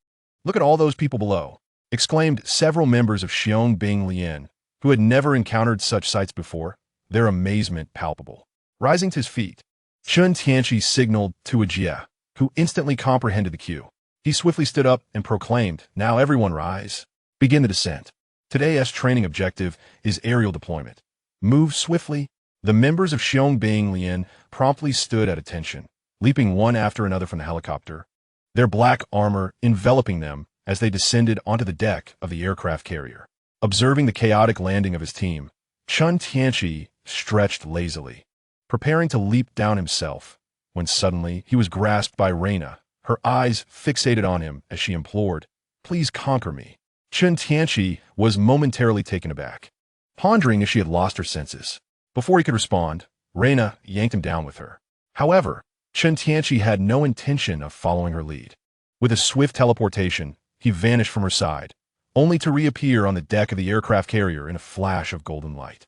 Look at all those people below, exclaimed several members of Xiong Lian, who had never encountered such sights before, their amazement palpable. Rising to his feet, Chen Tianqi signaled to a Jia, who instantly comprehended the cue. He swiftly stood up and proclaimed, "Now everyone rise. Begin the descent. Today's training objective is aerial deployment. Move swiftly." The members of Xiong Lian promptly stood at attention, leaping one after another from the helicopter, their black armor enveloping them as they descended onto the deck of the aircraft carrier. Observing the chaotic landing of his team, Chen Tianqi stretched lazily, preparing to leap down himself, when suddenly he was grasped by Reina, her eyes fixated on him as she implored, "Please conquer me." Chen Tianqi was momentarily taken aback, pondering if she had lost her senses. Before he could respond, Reina yanked him down with her. However, Chen Tianqi had no intention of following her lead. With a swift teleportation, he vanished from her side, only to reappear on the deck of the aircraft carrier in a flash of golden light.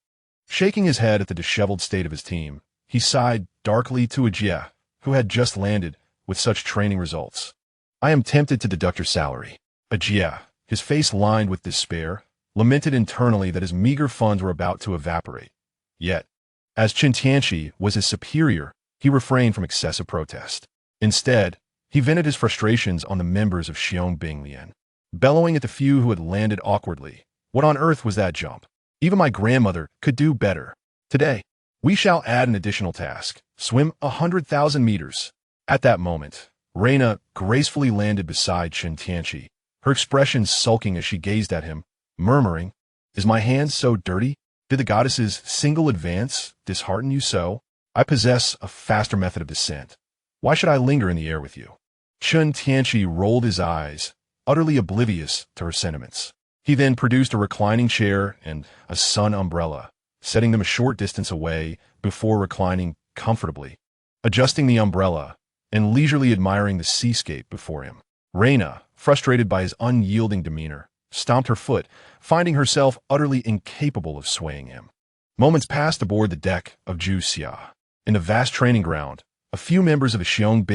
Shaking his head at the disheveled state of his team, he sighed darkly to Ajia, who had just landed with such training results. I am tempted to deduct your salary. Ajia, his face lined with despair, lamented internally that his meager funds were about to evaporate. Yet, as Chen Tianqi was his superior, he refrained from excessive protest. Instead, he vented his frustrations on the members of Xiong bellowing at the few who had landed awkwardly. What on earth was that jump? Even my grandmother could do better. Today, we shall add an additional task. Swim 100,000 meters. At that moment, Reina gracefully landed beside Chen Tianqi, her expression sulking as she gazed at him, murmuring, "Is my hand so dirty? Did the goddess's single advance dishearten you so? I possess a faster method of descent. Why should I linger in the air with you?" Chen Tianqi rolled his eyes, utterly oblivious to her sentiments. He then produced a reclining chair and a sun umbrella, setting them a short distance away before reclining comfortably, adjusting the umbrella, and leisurely admiring the seascape before him. Reina, frustrated by his unyielding demeanor, stomped her foot, finding herself utterly incapable of swaying him. Moments passed aboard the deck of Zhu Xia. In the vast training ground, a few members of the Xiong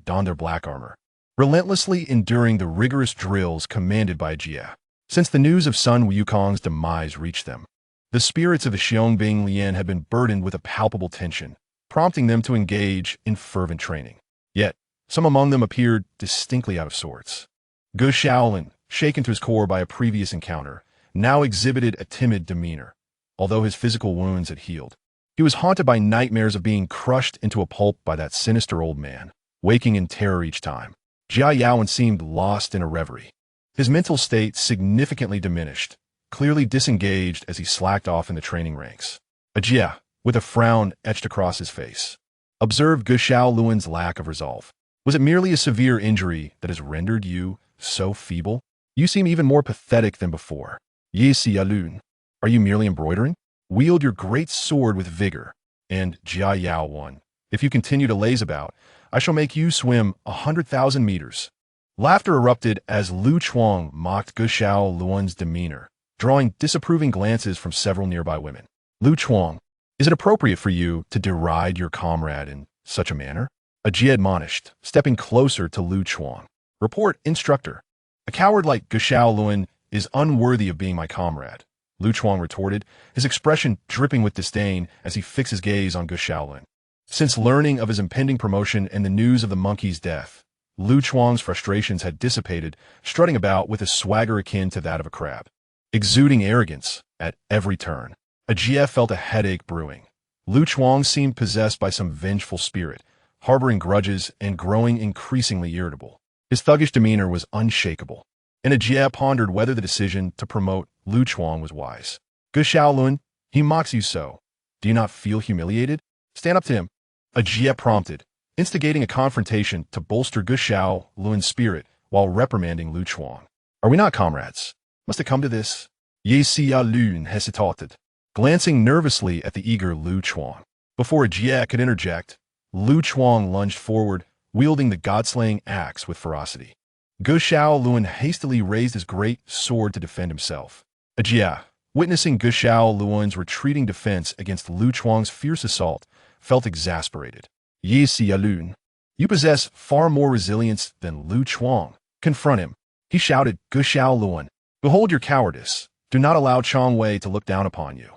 donned their black armor, relentlessly enduring the rigorous drills commanded by Jia. Since the news of Sun Wukong's demise reached them, the spirits of the Xiong had been burdened with a palpable tension, prompting them to engage in fervent training. Yet, some among them appeared distinctly out of sorts. Gu Shaolin, shaken to his core by a previous encounter, now exhibited a timid demeanor, although his physical wounds had healed. He was haunted by nightmares of being crushed into a pulp by that sinister old man, waking in terror each time. Jia Yaowen seemed lost in a reverie. His mental state significantly diminished, clearly disengaged as he slacked off in the training ranks. Ajia, with a frown etched across his face, observed Gu Shaoluan's lack of resolve. Was it merely a severe injury that has rendered you so feeble? You seem even more pathetic than before. Ye Xialun, are you merely embroidering? Wield your great sword with vigor. And Jia Yaowen, if you continue to laze about, I shall make you swim 100,000 meters. Laughter erupted as Lu Chuang mocked Gu Shaoluan's demeanor, drawing disapproving glances from several nearby women. Lu Chuang, is it appropriate for you to deride your comrade in such a manner? Ajia admonished, stepping closer to Lu Chuang. Report, instructor. A coward like Gu Shaoluan is unworthy of being my comrade, Lu Chuang retorted, his expression dripping with disdain as he fixed his gaze on Gu Shaolin. Since learning of his impending promotion and the news of the monkey's death, Lu Chuang's frustrations had dissipated, strutting about with a swagger akin to that of a crab, exuding arrogance at every turn. Ajia felt a headache brewing. Lu Chuang seemed possessed by some vengeful spirit, harboring grudges and growing increasingly irritable. His thuggish demeanor was unshakable, and Ajia pondered whether the decision to promote Lu Chuang was wise. Gu Shaolun, he mocks you so. Do you not feel humiliated? Stand up to him. Ajia prompted, instigating a confrontation to bolster Gu Shaoluan's spirit while reprimanding Lu Chuang. Are we not comrades? Must it come to this? Ye Xialun hesitated, glancing nervously at the eager Lu Chuang. Before Ajia could interject, Lu Chuang lunged forward, wielding the god-slaying axe with ferocity. Gu Shaoluan hastily raised his great sword to defend himself. Ajia, witnessing Gu Shaoluan's retreating defense against Lu Chuang's fierce assault, felt exasperated. Ye Xialun, you possess far more resilience than Lu Chuang. Confront him. He shouted, Gu Shaoluan, behold your cowardice. Do not allow Chong Wei to look down upon you.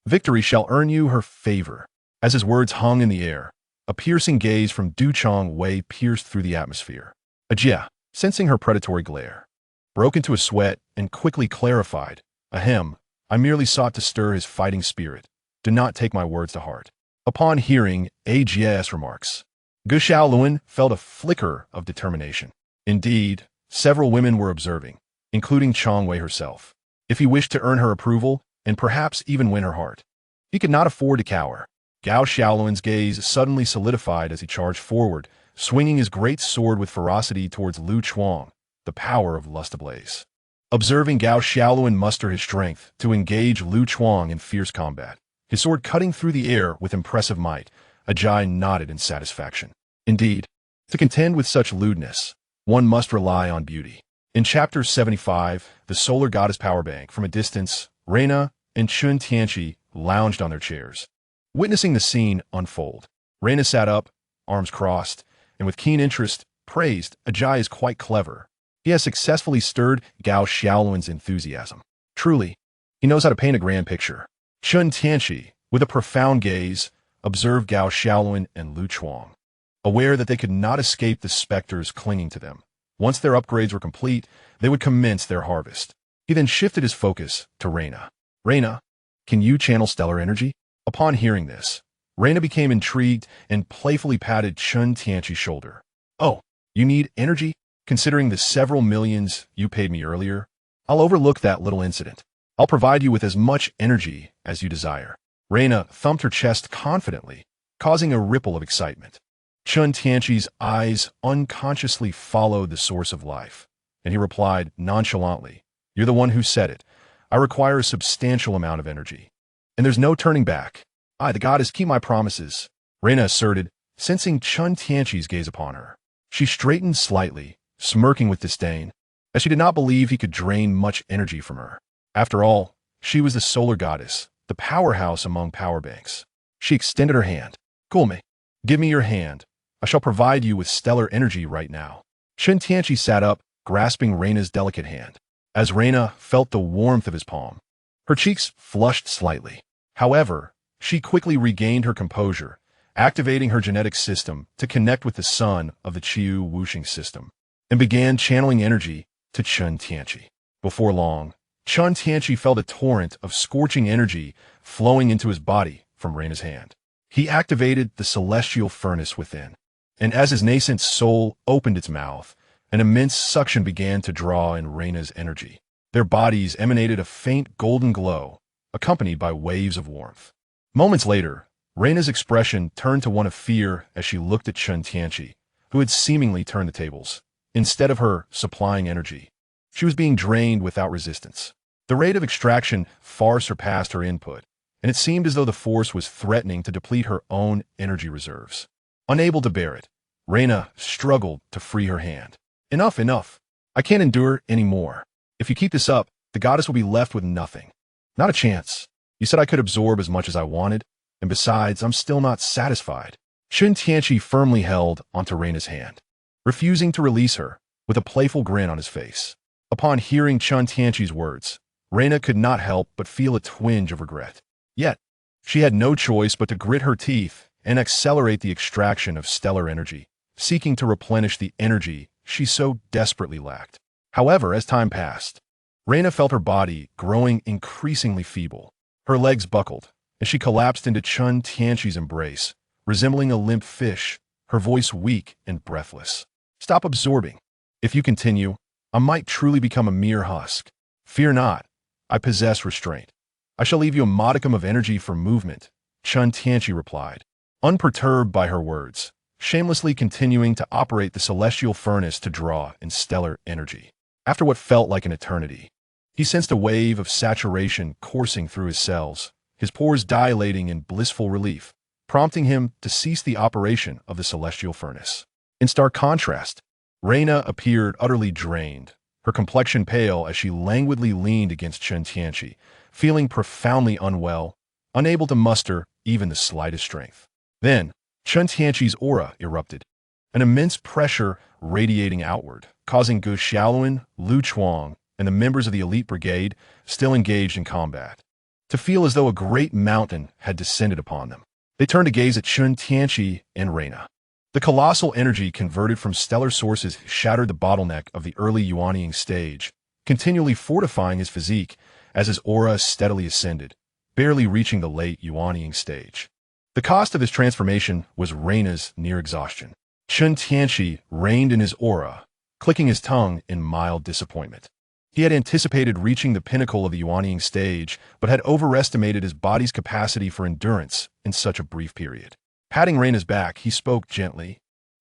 Victory shall earn you her favor. As his words hung in the air, a piercing gaze from Du Chong Wei pierced through the atmosphere. Ajia, sensing her predatory glare, broke into a sweat and quickly clarified, Ahem, I merely sought to stir his fighting spirit. Do not take my words to heart. Upon hearing Ajia's remarks, Gu Shaoluan felt a flicker of determination. Indeed, several women were observing, including Chong Wei herself. If he wished to earn her approval, and perhaps even win her heart, he could not afford to cower. Gao Shaoluan's gaze suddenly solidified as he charged forward, swinging his great sword with ferocity towards Lu Chuang, the power of lust ablaze. Observing Gao Shaoluan muster his strength to engage Lu Chuang in fierce combat, his sword cutting through the air with impressive might, Ajia nodded in satisfaction. Indeed, to contend with such lewdness, one must rely on beauty. In Chapter 75, the Solar Goddess Power Bank, from a distance, Reina and Chen Tianqi lounged on their chairs. Witnessing the scene unfold, Reina sat up, arms crossed, and with keen interest, praised, Ajay is quite clever. He has successfully stirred Gao Xiaoluan's enthusiasm. Truly, he knows how to paint a grand picture. Chen Tianqi, with a profound gaze, observed Gao Xiaoluan and Lu Chuang, aware that they could not escape the specters clinging to them. Once their upgrades were complete, they would commence their harvest. He then shifted his focus to Reina. Reina, can you channel stellar energy? Upon hearing this, Reina became intrigued and playfully patted Chen Tianqi's shoulder. Oh, you need energy? Considering the several millions you paid me earlier, I'll overlook that little incident. I'll provide you with as much energy as you desire. Reina thumped her chest confidently, causing a ripple of excitement. Chen Tianqi's eyes unconsciously followed the source of life, and he replied nonchalantly, "You're the one who said it. I require a substantial amount of energy. And there's no turning back. I, the goddess, keep my promises," Reina asserted, sensing Chen Tianqi's gaze upon her. She straightened slightly, smirking with disdain, as she did not believe he could drain much energy from her. After all, she was the solar goddess, the powerhouse among power banks. She extended her hand. "Gulme, give me your hand. I shall provide you with stellar energy right now." Chen Tianqi sat up, grasping Reina's delicate hand. As Reina felt the warmth of his palm, her cheeks flushed slightly. However, she quickly regained her composure, activating her genetic system to connect with the sun of the Qiu Wuxing system, and began channeling energy to Chen Tianqi. Before long, Chen Tianqi felt a torrent of scorching energy flowing into his body from Reina's hand. He activated the celestial furnace within, and as his nascent soul opened its mouth, an immense suction began to draw in Reina's energy. Their bodies emanated a faint golden glow, accompanied by waves of warmth. Moments later, Reina's expression turned to one of fear as she looked at Chen Tianqi, who had seemingly turned the tables. Instead of her supplying energy, she was being drained without resistance. The rate of extraction far surpassed her input, and it seemed as though the force was threatening to deplete her own energy reserves. Unable to bear it, Reina struggled to free her hand. "Enough, enough. I can't endure any more. If you keep this up, the goddess will be left with nothing. Not a chance. You said I could absorb as much as I wanted, and besides, I'm still not satisfied." Chen Tianqi firmly held onto Reina's hand, refusing to release her, with a playful grin on his face. Upon hearing Chen Tianqi's words, Reina could not help but feel a twinge of regret. Yet, she had no choice but to grit her teeth and accelerate the extraction of stellar energy, seeking to replenish the energy she so desperately lacked. However, as time passed, Reina felt her body growing increasingly feeble. Her legs buckled, and she collapsed into Chen Tianqi's embrace, resembling a limp fish, her voice weak and breathless. "Stop absorbing. If you continue, I might truly become a mere husk. Fear not. I possess restraint. I shall leave you a modicum of energy for movement," Chen Tianqi replied, unperturbed by her words, shamelessly continuing to operate the celestial furnace to draw in stellar energy. After what felt like an eternity, he sensed a wave of saturation coursing through his cells, his pores dilating in blissful relief, prompting him to cease the operation of the celestial furnace. In stark contrast, Reina appeared utterly drained, her complexion pale as she languidly leaned against Chen Tianqi, feeling profoundly unwell, unable to muster even the slightest strength. Then, Chen Tianqi's aura erupted, an immense pressure radiating outward, causing Gu Xiaoluan, Lu Chuang, and the members of the elite brigade, still engaged in combat, to feel as though a great mountain had descended upon them. They turned to gaze at Chen Tianqi and Reina. The colossal energy converted from stellar sources shattered the bottleneck of the early Yuanying stage, continually fortifying his physique as his aura steadily ascended, barely reaching the late Yuanying stage. The cost of his transformation was Reina's near exhaustion. Chen Tianqi reined in his aura, clicking his tongue in mild disappointment. He had anticipated reaching the pinnacle of the Yuanying stage, but had overestimated his body's capacity for endurance in such a brief period. Patting Reina's back, he spoke gently.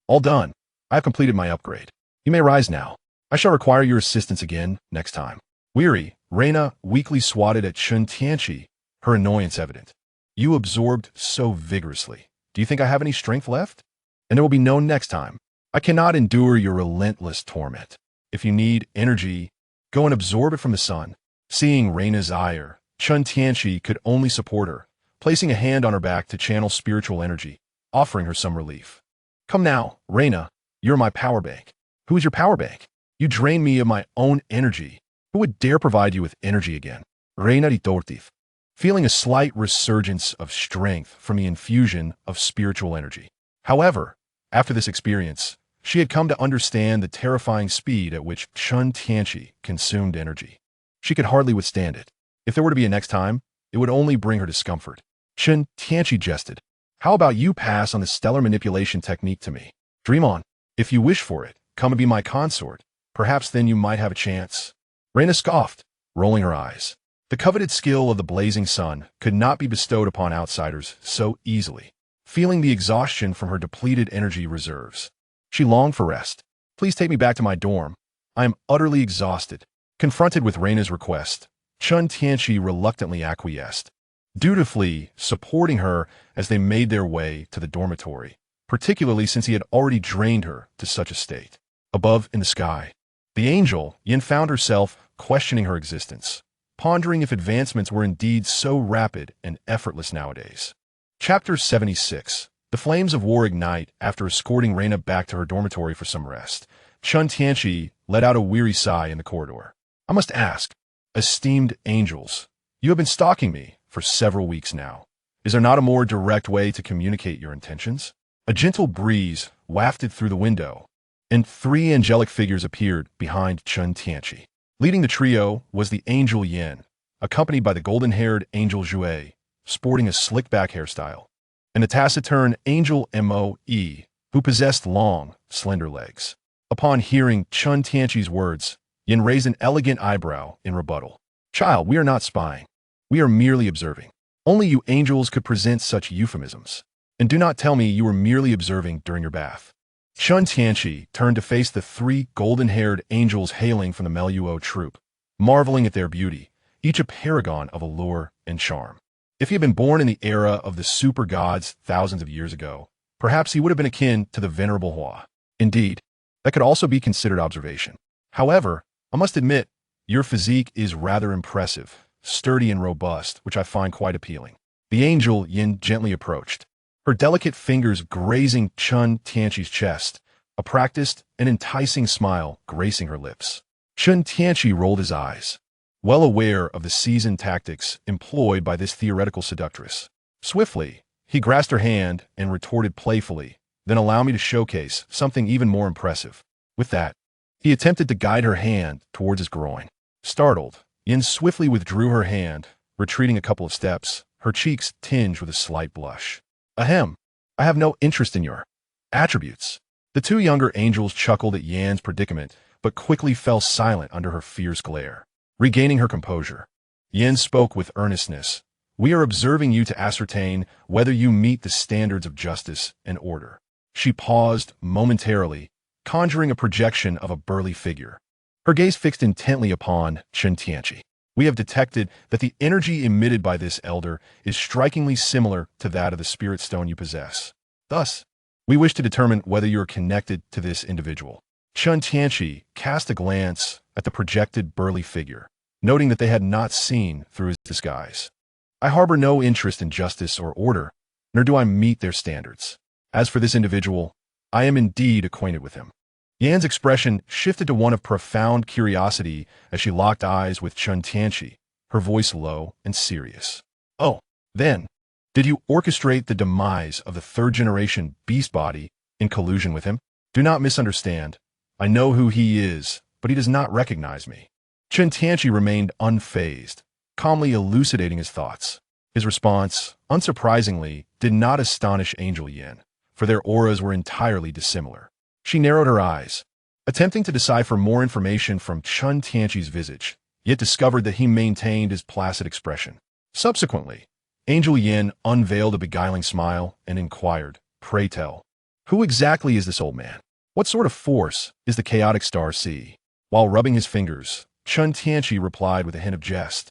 "All done. I have completed my upgrade. You may rise now. I shall require your assistance again next time." Weary, Reina weakly swatted at Chen Tianqi, her annoyance evident. "You absorbed so vigorously. Do you think I have any strength left? And there will be no next time. I cannot endure your relentless torment. If you need energy, go and absorb it from the sun. Seeing Reina's ire, Chen Tianqi could only support her, placing a hand on her back to channel spiritual energy, offering her some relief. Come now, Reina, you're my power bank. Who is your power bank? You drain me of my own energy. Who would dare provide you with energy again? Reina de Tortif, feeling a slight resurgence of strength from the infusion of spiritual energy. However, after this experience, she had come to understand the terrifying speed at which Chen Tianqi consumed energy. She could hardly withstand it. If there were to be a next time, it would only bring her discomfort. Chen Tianqi jested. How about you pass on the stellar manipulation technique to me? Dream on. If you wish for it, come and be my consort. Perhaps then you might have a chance. Reina scoffed, rolling her eyes. The coveted skill of the blazing sun could not be bestowed upon outsiders so easily. Feeling the exhaustion from her depleted energy reserves, she longed for rest. Please take me back to my dorm. I am utterly exhausted. Confronted with Reina's request, Chen Tianqi reluctantly acquiesced, dutifully supporting her as they made their way to the dormitory, particularly since he had already drained her to such a state. Above in the sky, the angel Yin found herself questioning her existence, pondering if advancements were indeed so rapid and effortless nowadays. Chapter 76. The flames of war ignite after escorting Reina back to her dormitory for some rest. Chen Tianqi let out a weary sigh in the corridor. I must ask, esteemed angels, you have been stalking me for several weeks now. Is there not a more direct way to communicate your intentions? A gentle breeze wafted through the window, and three angelic figures appeared behind Chen Tianqi. Leading the trio was the angel Yin, accompanied by the golden-haired angel Jue, sporting a slick-back hairstyle, and the taciturn angel Moe, who possessed long, slender legs. Upon hearing Chen Tianqi's words, Yin raised an elegant eyebrow in rebuttal. Child, we are not spying. We are merely observing. Only you angels could present such euphemisms. And do not tell me you were merely observing during your bath. Chen Tianqi turned to face the three golden-haired angels hailing from the Meluo troop, marveling at their beauty, each a paragon of allure and charm. If he had been born in the era of the super gods thousands of years ago, perhaps he would have been akin to the venerable Hua. Indeed, that could also be considered observation. However, I must admit, your physique is rather impressive, sturdy and robust, which I find quite appealing. The angel Yin gently approached, her delicate fingers grazing Chen Tianqi's chest, a practiced and enticing smile gracing her lips. Chen Tianqi rolled his eyes, well aware of the seasoned tactics employed by this theoretical seductress. Swiftly, he grasped her hand and retorted playfully, "Then allow me to showcase something even more impressive." With that, he attempted to guide her hand towards his groin. Startled, Yin swiftly withdrew her hand, retreating a couple of steps, her cheeks tinged with a slight blush. Ahem, I have no interest in your attributes. The two younger angels chuckled at Yan's predicament, but quickly fell silent under her fierce glare. Regaining her composure, Yan spoke with earnestness. We are observing you to ascertain whether you meet the standards of justice and order. She paused momentarily, conjuring a projection of a burly figure, her gaze fixed intently upon Chen Tianqi. We have detected that the energy emitted by this elder is strikingly similar to that of the spirit stone you possess. Thus, we wish to determine whether you are connected to this individual. Chen Tianqi cast a glance at the projected burly figure, noting that they had not seen through his disguise. I harbor no interest in justice or order, nor do I meet their standards. As for this individual, I am indeed acquainted with him. Yan's expression shifted to one of profound curiosity as she locked eyes with Chen Tianqi, her voice low and serious. Oh, then, did you orchestrate the demise of the third-generation beast body in collusion with him? Do not misunderstand. I know who he is, but he does not recognize me. Chen Tianqi remained unfazed, calmly elucidating his thoughts. His response, unsurprisingly, did not astonish Angel Yin, for their auras were entirely dissimilar. She narrowed her eyes, attempting to decipher more information from Chen Tianqi's visage, yet discovered that he maintained his placid expression. Subsequently, Angel Yin unveiled a beguiling smile and inquired, "Pray tell, who exactly is this old man? What sort of force is the chaotic star C?" While rubbing his fingers, Chen Tianqi replied with a hint of jest,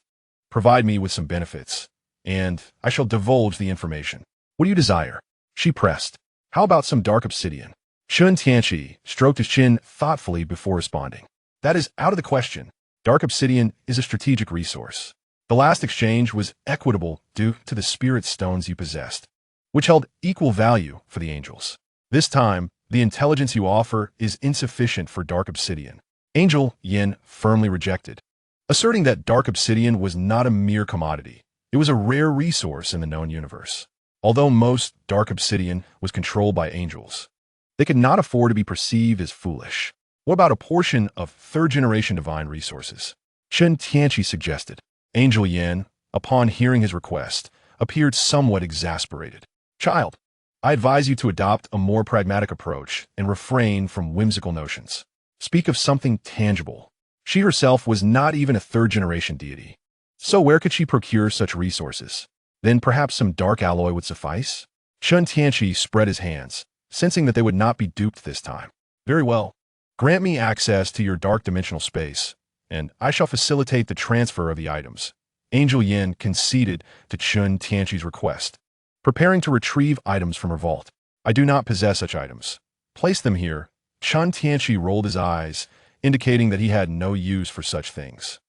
"Provide me with some benefits, and I shall divulge the information." "What do you desire?" She pressed. "How about some dark obsidian? Chen Tianqi stroked his chin thoughtfully before responding. That is out of the question. Dark obsidian is a strategic resource. The last exchange was equitable due to the spirit stones you possessed, which held equal value for the angels. This time, the intelligence you offer is insufficient for dark obsidian. Angel Yin firmly rejected, asserting that dark obsidian was not a mere commodity. It was a rare resource in the known universe. Although most dark obsidian was controlled by angels, they could not afford to be perceived as foolish. What about a portion of third-generation divine resources? Chen Tianqi suggested. Angel Yin, upon hearing his request, appeared somewhat exasperated. Child, I advise you to adopt a more pragmatic approach and refrain from whimsical notions. Speak of something tangible. She herself was not even a third-generation deity. So where could she procure such resources? Then perhaps some dark alloy would suffice? Chen Tianqi spread his hands, sensing that they would not be duped this time. Very well. Grant me access to your dark dimensional space, and I shall facilitate the transfer of the items. Angel Yin conceded to Chen Tianqi's request, preparing to retrieve items from her vault. I do not possess such items. Place them here. Chen Tianqi rolled his eyes, indicating that he had no use for such things.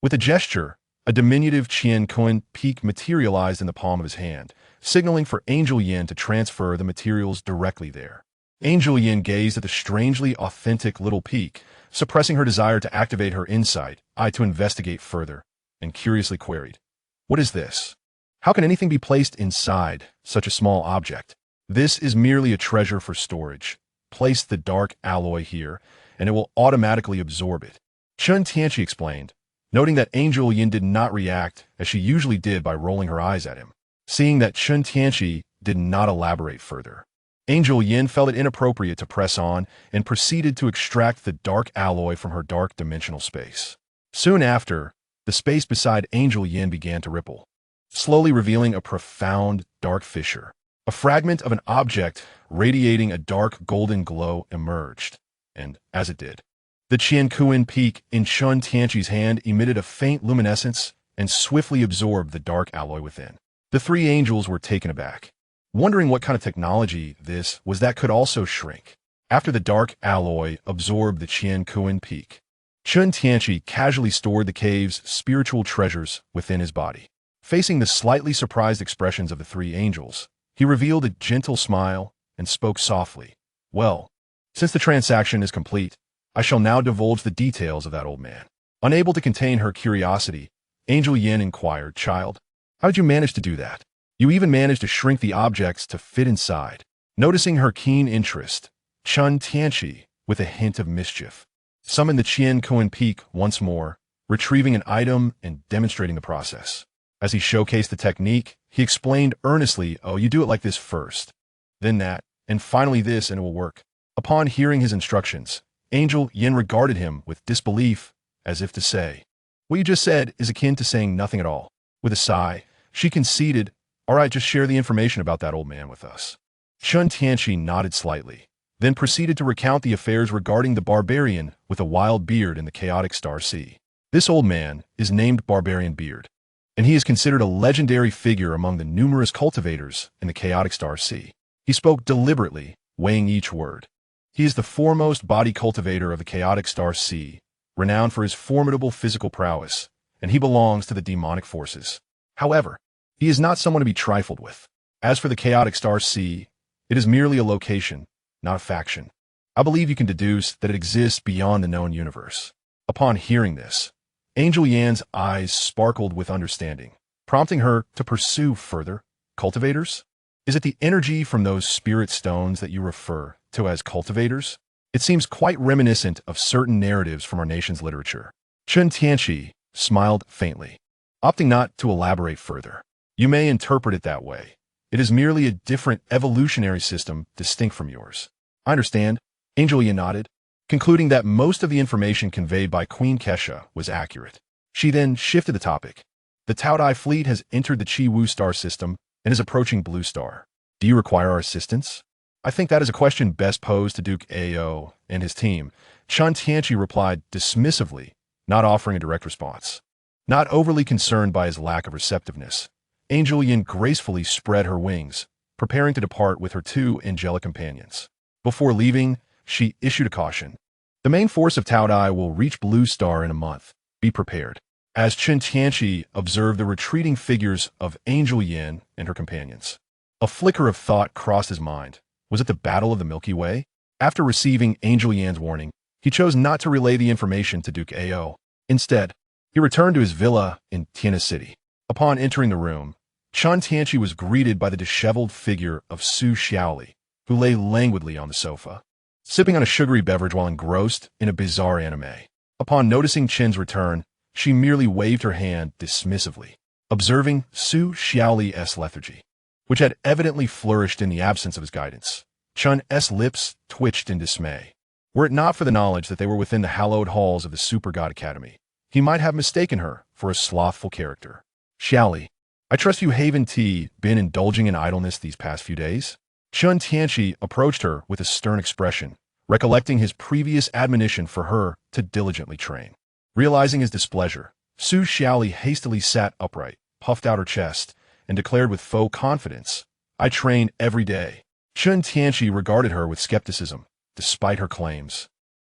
With a gesture, a diminutive Qian peak materialized in the palm of his hand, signaling for Angel Yin to transfer the materials directly there. Angel Yin gazed at the strangely authentic little peak, suppressing her desire to activate her insight, to investigate further, and curiously queried, "What is this? How can anything be placed inside such a small object? This is merely a treasure for storage. Place the dark alloy here, and it will automatically absorb it." Chen Tianqi explained, noting that Angel Yin did not react as she usually did by rolling her eyes at him. Seeing that Chen Tianqi did not elaborate further, Angel Yin felt it inappropriate to press on and proceeded to extract the dark alloy from her dark dimensional space. Soon after, the space beside Angel Yin began to ripple, slowly revealing a profound dark fissure. A fragment of an object radiating a dark golden glow emerged, and as it did, the Qian peak in Chen Tianqi's hand emitted a faint luminescence and swiftly absorbed the dark alloy within. The three angels were taken aback, wondering what kind of technology this was that could also shrink. After the dark alloy absorbed the Qian peak, Chen Tianqi casually stored the cave's spiritual treasures within his body. Facing the slightly surprised expressions of the three angels, he revealed a gentle smile and spoke softly. "Well, since the transaction is complete, I shall now divulge the details of that old man." Unable to contain her curiosity, Angel Yin inquired, "Child, how did you manage to do that? You even managed to shrink the objects to fit inside." Noticing her keen interest, Chen Tianqi, with a hint of mischief, summoned the Qian peak once more, retrieving an item and demonstrating the process. As he showcased the technique, he explained earnestly, "Oh, you do it like this first, then that, and finally this, and it will work." Upon hearing his instructions, Angel Yin regarded him with disbelief, as if to say, "What you just said is akin to saying nothing at all." With a sigh, she conceded, "All right, just share the information about that old man with us." Chen Tianqi nodded slightly, then proceeded to recount the affairs regarding the barbarian with a wild beard in the chaotic Star Sea. This old man is named Barbarian Beard, and he is considered a legendary figure among the numerous cultivators in the chaotic Star Sea. He spoke deliberately, weighing each word. He is the foremost body cultivator of the chaotic Star Sea, renowned for his formidable physical prowess, and he belongs to the demonic forces. However, he is not someone to be trifled with. As for the chaotic Star Sea, it is merely a location, not a faction. I believe you can deduce that it exists beyond the known universe. Upon hearing this, Angel Yan's eyes sparkled with understanding, prompting her to pursue further. Cultivators? Is it the energy from those spirit stones that you refer to as cultivators? It seems quite reminiscent of certain narratives from our nation's literature. Chen Tianqi smiled faintly, opting not to elaborate further. You may interpret it that way. It is merely a different evolutionary system distinct from yours. I understand. Angel Yan nodded, concluding that most of the information conveyed by Queen Kesha was accurate. She then shifted the topic. The Taodai fleet has entered the Chi-Wu star system and is approaching Blue Star. Do you require our assistance? I think that is a question best posed to Duke Ao and his team. Chen Tianqi replied dismissively, not offering a direct response. Not overly concerned by his lack of receptiveness, Angel Yin gracefully spread her wings, preparing to depart with her two angelic companions. Before leaving, she issued a caution. The main force of Tao Dai will reach Blue Star in a month. Be prepared. As Chen Tianqi observed the retreating figures of Angel Yin and her companions, a flicker of thought crossed his mind. Was it the Battle of the Milky Way? After receiving Angel Yan's warning, he chose not to relay the information to Duke Ao. Instead, he returned to his villa in Tiana City. Upon entering the room, Chen Tianqi was greeted by the disheveled figure of Su Xiaoli, who lay languidly on the sofa, sipping on a sugary beverage while engrossed in a bizarre anime. Upon noticing Chen's return, she merely waved her hand dismissively, observing Su Xiaoli's lethargy, which had evidently flourished in the absence of his guidance. Chen's lips twitched in dismay. Were it not for the knowledge that they were within the hallowed halls of the Super God Academy, he might have mistaken her for a slothful character. Xiaoli, I trust you haven't been indulging in idleness these past few days? Chen Tianqi approached her with a stern expression, recollecting his previous admonition for her to diligently train. Realizing his displeasure, Su Xiaoli hastily sat upright, puffed out her chest, and declared with faux confidence, I train every day. Chen Tianqi regarded her with skepticism, despite her claims.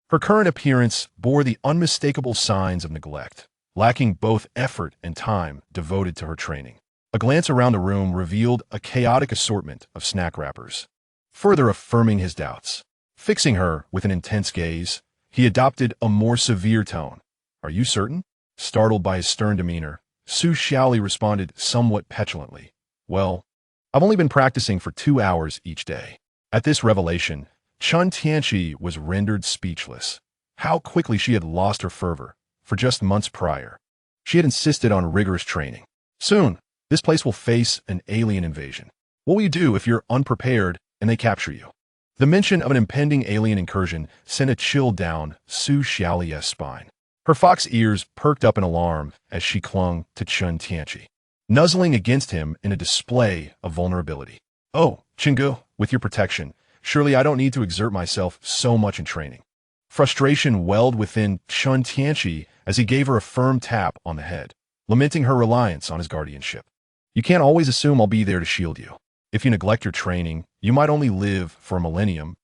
Her current appearance bore the unmistakable signs of neglect, lacking both effort and time devoted to her training. A glance around the room revealed a chaotic assortment of snack wrappers, further affirming his doubts. Fixing her with an intense gaze, he adopted a more severe tone. Are you certain? Startled by his stern demeanor, Su Xiaoli responded somewhat petulantly. Well, I've only been practicing for 2 hours each day. At this revelation, Chen Tianqi was rendered speechless. How quickly she had lost her fervor. For just months prior, she had insisted on rigorous training. Soon, this place will face an alien invasion. What will you do if you're unprepared and they capture you? The mention of an impending alien incursion sent a chill down Su Xiaoli's spine. Her fox ears perked up in alarm as she clung to Chen Tianqi, nuzzling against him in a display of vulnerability. Oh, Chingu, with your protection, surely I don't need to exert myself so much in training. Frustration welled within Chen Tianqi as he gave her a firm tap on the head, lamenting her reliance on his guardianship. You can't always assume I'll be there to shield you. If you neglect your training, you might only live for a millennium,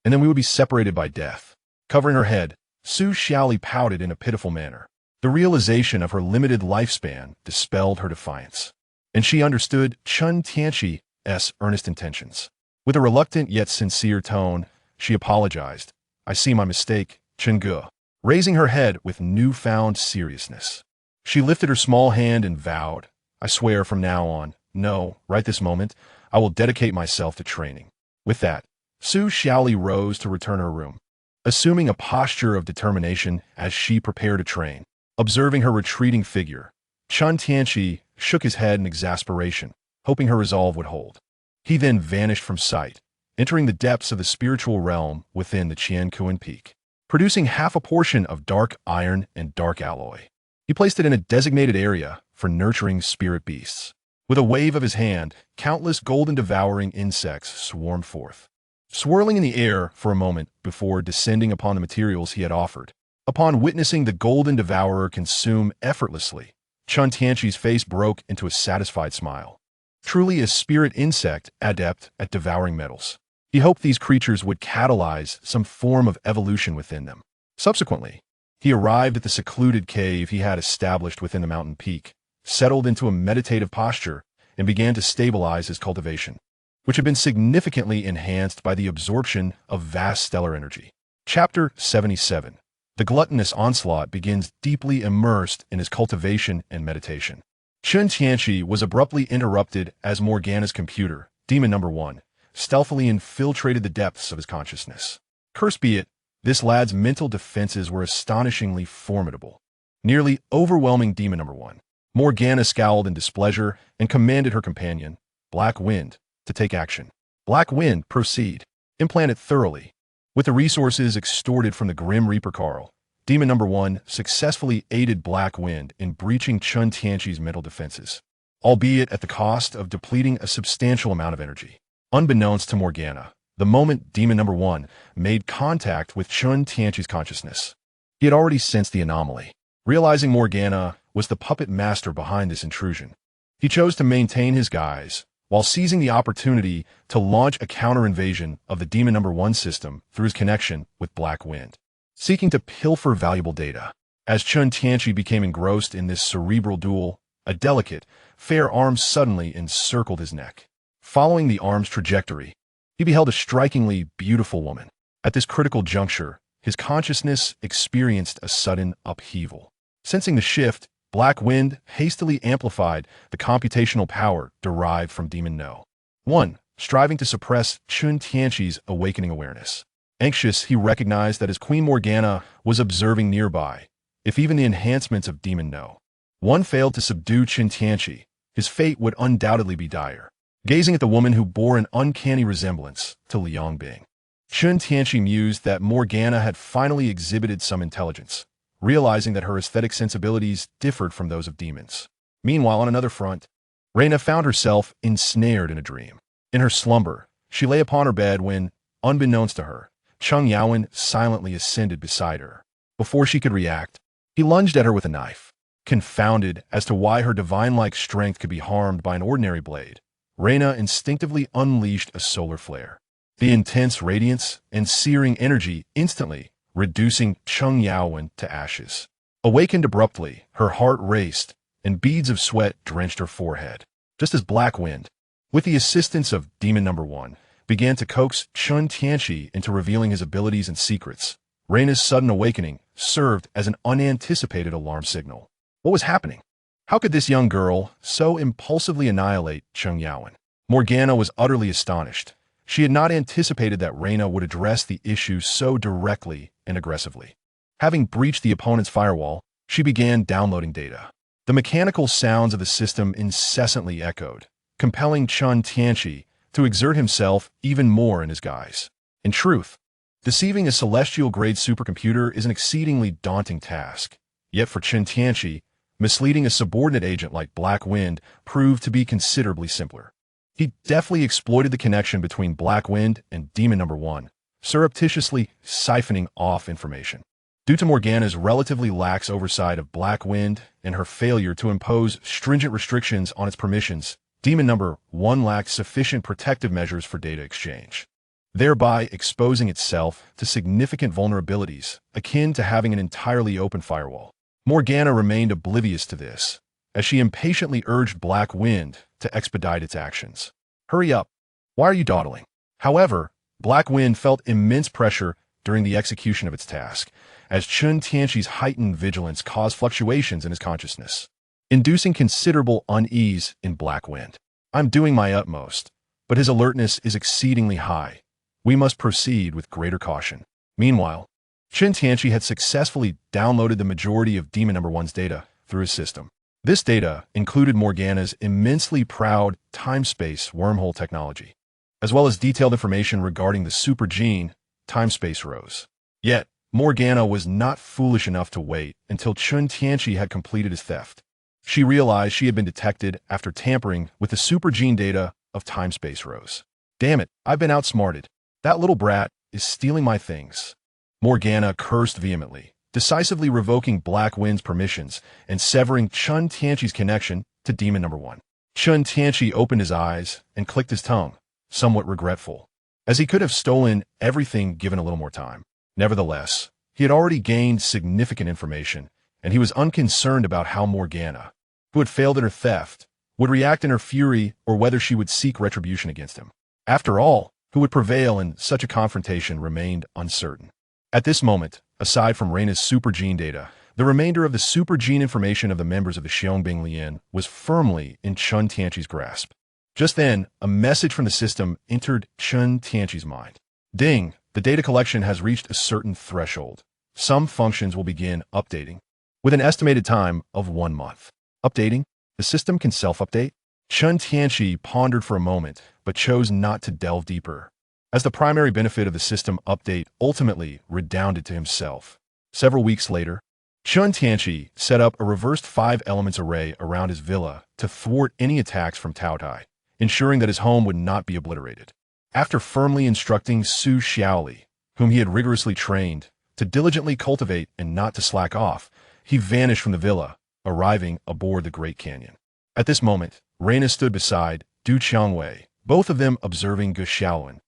and then we would be separated by death. Covering her head, Su Xiaoli pouted in a pitiful manner. The realization of her limited lifespan dispelled her defiance, and she understood Chen Tianqi's earnest intentions. With a reluctant yet sincere tone, she apologized. I see my mistake, Chingu. Raising her head with newfound seriousness, she lifted her small hand and vowed, I swear from now on, no, right this moment, I will dedicate myself to training. With that, Su Xiaoli rose to return to her room, assuming a posture of determination as she prepared to train. Observing her retreating figure, Chen Tianqi shook his head in exasperation, hoping her resolve would hold. He then vanished from sight, entering the depths of the spiritual realm within the Qianquan Peak, producing half a portion of dark iron and dark alloy. He placed it in a designated area for nurturing spirit beasts. With a wave of his hand, countless golden devouring insects swarmed forth, swirling in the air for a moment before descending upon the materials he had offered. Upon witnessing the golden devourer consume effortlessly, Chen Tianqi's face broke into a satisfied smile. Truly a spirit insect adept at devouring metals. He hoped these creatures would catalyze some form of evolution within them. Subsequently, he arrived at the secluded cave he had established within the mountain peak, settled into a meditative posture, and began to stabilize his cultivation, which had been significantly enhanced by the absorption of vast stellar energy. Chapter 77. The gluttonous onslaught begins deeply immersed in his cultivation and meditation. Chen Tianqi was abruptly interrupted as Morgana's computer, Demon Number 1, stealthily infiltrated the depths of his consciousness. Cursed be it, this lad's mental defenses were astonishingly formidable, nearly overwhelming Demon Number 1. Morgana scowled in displeasure and commanded her companion, Black Wind, to take action. Black Wind, proceed. Implant it thoroughly. With the resources extorted from the Grim Reaper Carl, Demon Number 1 successfully aided Black Wind in breaching Chen Tianqi's mental defenses, albeit at the cost of depleting a substantial amount of energy. Unbeknownst to Morgana, the moment Demon Number 1 made contact with Chen Tianqi's consciousness, he had already sensed the anomaly. Realizing Morgana was the puppet master behind this intrusion, he chose to maintain his guise, while seizing the opportunity to launch a counter-invasion of the Demon Number 1 system through his connection with Black Wind, seeking to pilfer valuable data. As Chen Tianqi became engrossed in this cerebral duel, a delicate, fair arm suddenly encircled his neck. Following the arm's trajectory, he beheld a strikingly beautiful woman. At this critical juncture, his consciousness experienced a sudden upheaval. Sensing the shift, Black Wind hastily amplified the computational power derived from Demon No. 1, striving to suppress Chen Tianqi's awakening awareness. Anxious, he recognized that as Queen Morgana was observing nearby, if even the enhancements of Demon No. 1 failed to subdue Chen Tianqi, his fate would undoubtedly be dire. Gazing at the woman who bore an uncanny resemblance to Liang Bing, Chen Tianqi mused that Morgana had finally exhibited some intelligence, realizing that her aesthetic sensibilities differed from those of demons. Meanwhile, on another front, Reina found herself ensnared in a dream. In her slumber, she lay upon her bed when, unbeknownst to her, Cheng Yaowen silently ascended beside her. Before she could react, he lunged at her with a knife. Confounded as to why her divine-like strength could be harmed by an ordinary blade, Reina instinctively unleashed a solar flare. The intense radiance and searing energy instantly reducing Cheng Yaowen to ashes. Awakened abruptly, her heart raced, and beads of sweat drenched her forehead. Just as Black Wind, with the assistance of Demon Number 1, began to coax Chen Tianqi into revealing his abilities and secrets, Reina's sudden awakening served as an unanticipated alarm signal. What was happening? How could this young girl so impulsively annihilate Cheng Yaowen? Morgana was utterly astonished. She had not anticipated that Reina would address the issue so directly and aggressively. Having breached the opponent's firewall, she began downloading data. The mechanical sounds of the system incessantly echoed, compelling Chen Tianqi to exert himself even more in his guise. In truth, deceiving a celestial-grade supercomputer is an exceedingly daunting task. Yet for Chen Tianqi, misleading a subordinate agent like Black Wind proved to be considerably simpler. He deftly exploited the connection between Black Wind and Demon Number 1, surreptitiously siphoning off information. Due to Morgana's relatively lax oversight of Black Wind and her failure to impose stringent restrictions on its permissions, Demon Number 1 lacked sufficient protective measures for data exchange, thereby exposing itself to significant vulnerabilities akin to having an entirely open firewall. Morgana remained oblivious to this, as she impatiently urged Black Wind to expedite its actions. Hurry up. Why are you dawdling? However, Black Wind felt immense pressure during the execution of its task, as Chen Tianqi's heightened vigilance caused fluctuations in his consciousness, inducing considerable unease in Black Wind. I'm doing my utmost, but his alertness is exceedingly high. We must proceed with greater caution. Meanwhile, Chen Tianqi had successfully downloaded the majority of Demon Number 1's data through his system. This data included Morgana's immensely proud time-space wormhole technology, as well as detailed information regarding the super gene time-space rose. Yet, Morgana was not foolish enough to wait until Chen Tianqi had completed his theft. She realized she had been detected after tampering with the super gene data of time-space rose. Damn it, I've been outsmarted. That little brat is stealing my things. Morgana cursed vehemently, decisively revoking Black Wind's permissions and severing Chen Tianqi's connection to Demon Number 1. Chen Tianqi opened his eyes and clicked his tongue, somewhat regretful, as he could have stolen everything given a little more time. Nevertheless, he had already gained significant information, and he was unconcerned about how Morgana, who had failed in her theft, would react in her fury or whether she would seek retribution against him. After all, who would prevail in such a confrontation remained uncertain. At this moment, aside from Reina's super gene data, the remainder of the super gene information of the members of the Xiangbing Lian was firmly in Chen Tianqi's grasp. Just then, a message from the system entered Chen Tianqi's mind. Ding! The data collection has reached a certain threshold. Some functions will begin updating, with an estimated time of 1 month. Updating? The system can self-update? Chen Tianqi pondered for a moment, but chose not to delve deeper, as the primary benefit of the system update ultimately redounded to himself. Several weeks later, Chen Tianqi set up a reversed 5-elements array around his villa to thwart any attacks from Taotai, ensuring that his home would not be obliterated. After firmly instructing Su Xiaoli, whom he had rigorously trained, to diligently cultivate and not to slack off, he vanished from the villa, arriving aboard the Great Canyon. At this moment, Reina stood beside Du Qiangwei, both of them observing Ge Xiaolun,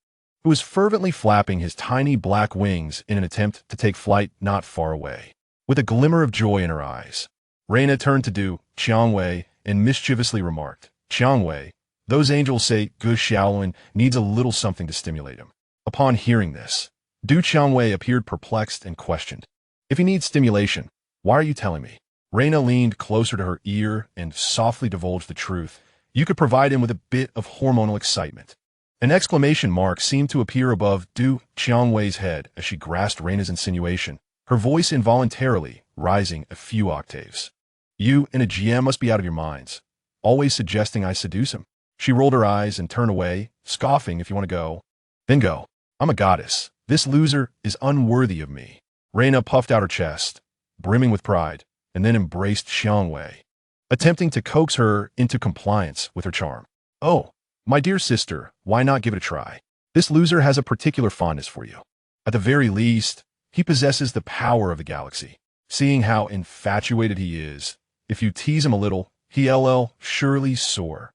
who was fervently flapping his tiny black wings in an attempt to take flight not far away. With a glimmer of joy in her eyes, Reina turned to Du Qiangwei and mischievously remarked, "Qiangwei, those angels say Ge Xiaolun needs a little something to stimulate him." Upon hearing this, Du Qiangwei appeared perplexed and questioned, "If he needs stimulation, why are you telling me?" Reina leaned closer to her ear and softly divulged the truth. "You could provide him with a bit of hormonal excitement." An exclamation mark seemed to appear above Du Qiangwei's head as she grasped Reina's insinuation, her voice involuntarily rising a few octaves. "You and a GM must be out of your minds, always suggesting I seduce him." She rolled her eyes and turned away, scoffing, "If you want to go, then go. I'm a goddess. This loser is unworthy of me." Reina puffed out her chest, brimming with pride, and then embraced Qiangwei, attempting to coax her into compliance with her charm. "Oh, my dear sister, why not give it a try? This loser has a particular fondness for you. At the very least, he possesses the power of the galaxy. Seeing how infatuated he is, if you tease him a little, he'll surely soar."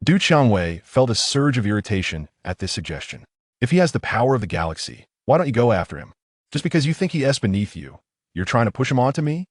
Du Qiangwei felt a surge of irritation at this suggestion. "If he has the power of the galaxy, why don't you go after him? Just because you think he is beneath you, you're trying to push him onto me?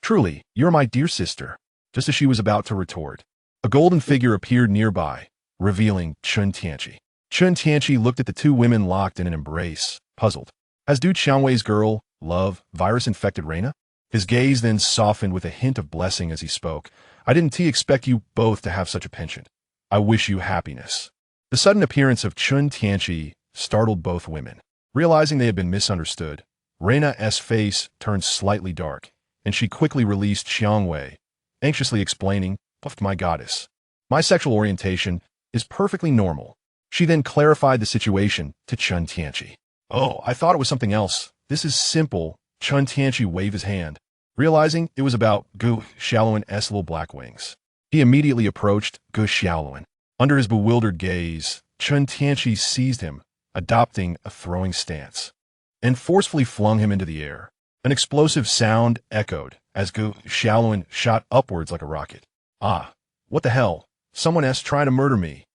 Truly, you're my dear sister." Just as she was about to retort, a golden figure appeared nearby, revealing Chen Tianqi. Chen Tianqi looked at the two women locked in an embrace, puzzled. Has Du Qiangwei's girl, love, virus infected Reina? His gaze then softened with a hint of blessing as he spoke. "I didn't expect you both to have such a penchant. I wish you happiness." The sudden appearance of Chen Tianqi startled both women. Realizing they had been misunderstood, Reina's face turned slightly dark, and she quickly released Qiangwei, anxiously explaining, "My goddess, my sexual orientation is perfectly normal." She then clarified the situation to Chen Tianqi. "Oh, I thought it was something else. This is simple." Chen Tianqi waved his hand, realizing it was about Ge Xiaolun's little black wings. He immediately approached Ge Xiaolun. Under his bewildered gaze, Chen Tianqi seized him, adopting a throwing stance, and forcefully flung him into the air. An explosive sound echoed as Ge Xiaolun shot upwards like a rocket. "Ah, what the hell? Someone's trying to murder me."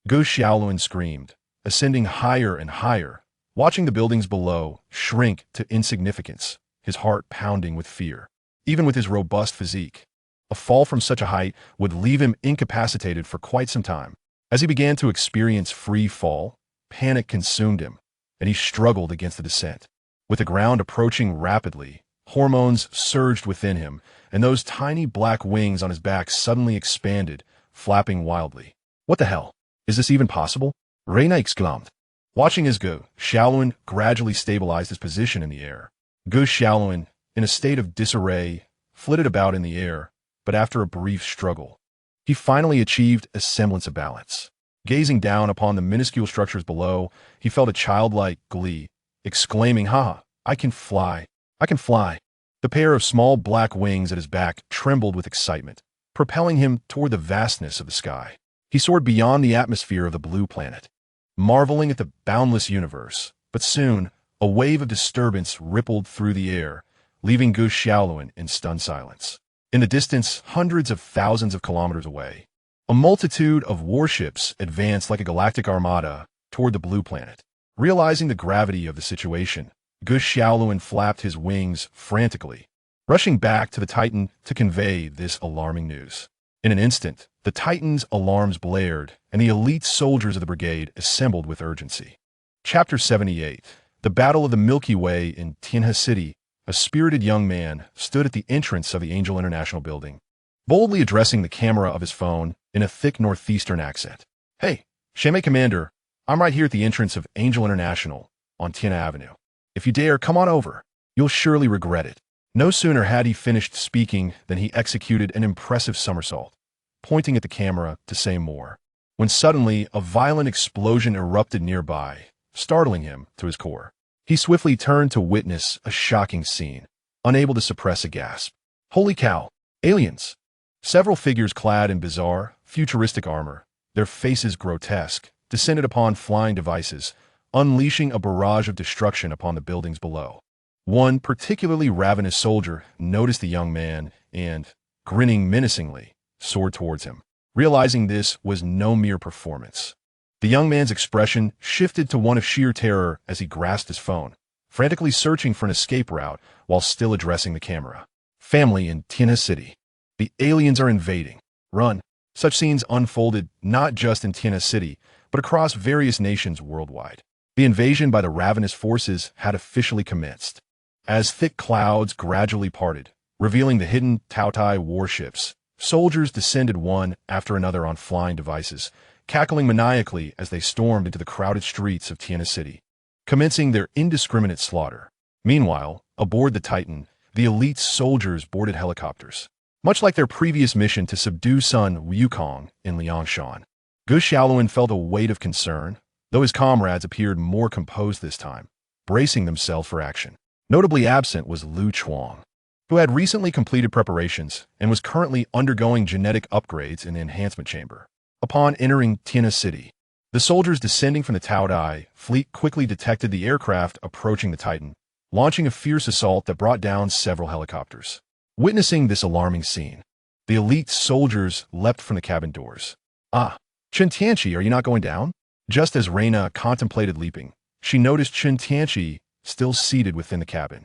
Ge Xiaolun screamed, ascending higher and higher, watching the buildings below shrink to insignificance, his heart pounding with fear. Even with his robust physique, a fall from such a height would leave him incapacitated for quite some time. As he began to experience free fall, panic consumed him, and he struggled against the descent. With the ground approaching rapidly, hormones surged within him, and those tiny black wings on his back suddenly expanded, flapping wildly. "What the hell? Is this even possible?" Reina exclaimed. Watching as Ge Xiaolun gradually stabilized his position in the air, Ge Xiaolun, in a state of disarray, flitted about in the air, but after a brief struggle, he finally achieved a semblance of balance. Gazing down upon the minuscule structures below, he felt a childlike glee, exclaiming, "Ha! I can fly! I can fly!" The pair of small black wings at his back trembled with excitement, propelling him toward the vastness of the sky. He soared beyond the atmosphere of the blue planet, marveling at the boundless universe. But soon, a wave of disturbance rippled through the air, leaving Ge Xiaolun in stunned silence. In the distance, hundreds of thousands of kilometers away, a multitude of warships advanced like a galactic armada toward the blue planet. Realizing the gravity of the situation, Ge Xiaolun flapped his wings frantically, rushing back to the Titan to convey this alarming news. In an instant, the Titan's alarms blared, and the elite soldiers of the brigade assembled with urgency. Chapter 78. The Battle of the Milky Way in Tianhe City. A spirited young man stood at the entrance of the Angel International building, boldly addressing the camera of his phone in a thick northeastern accent. "Hey, Shame Commander, I'm right here at the entrance of Angel International on Tianhe Avenue. If you dare, come on over. You'll surely regret it." No sooner had he finished speaking than he executed an impressive somersault, pointing at the camera to say more, when suddenly a violent explosion erupted nearby, startling him to his core. He swiftly turned to witness a shocking scene, unable to suppress a gasp. "Holy cow! Aliens!" Several figures clad in bizarre, futuristic armor, their faces grotesque, descended upon flying devices, unleashing a barrage of destruction upon the buildings below. One particularly ravenous soldier noticed the young man and, grinning menacingly, soared towards him. realizing this was no mere performance. The young man's expression shifted to one of sheer terror as he grasped his phone, frantically searching for an escape route while still addressing the camera. Family in Tianhe City. The aliens are invading. Run. Such scenes unfolded not just in Tianhe City, but across various nations worldwide. The invasion by the ravenous forces had officially commenced. As thick clouds gradually parted, revealing the hidden Taotai warships, soldiers descended one after another on flying devices, cackling maniacally as they stormed into the crowded streets of Tianhe City, commencing their indiscriminate slaughter. Meanwhile, aboard the Titan, the elite soldiers boarded helicopters. Much like their previous mission to subdue Sun Wukong in Liangshan, Gu Xiaoluan felt a weight of concern, though his comrades appeared more composed this time, bracing themselves for action. Notably absent was Lu Chuang, who had recently completed preparations and was currently undergoing genetic upgrades in the enhancement chamber. Upon entering Tianhe City, the soldiers descending from the Taodai fleet quickly detected the aircraft approaching the Titan, launching a fierce assault that brought down several helicopters. Witnessing this alarming scene, the elite soldiers leapt from the cabin doors. "Ah, Chen Tianqi, are you not going down?" Just as Reina contemplated leaping, she noticed Chen Tianqi still seated within the cabin.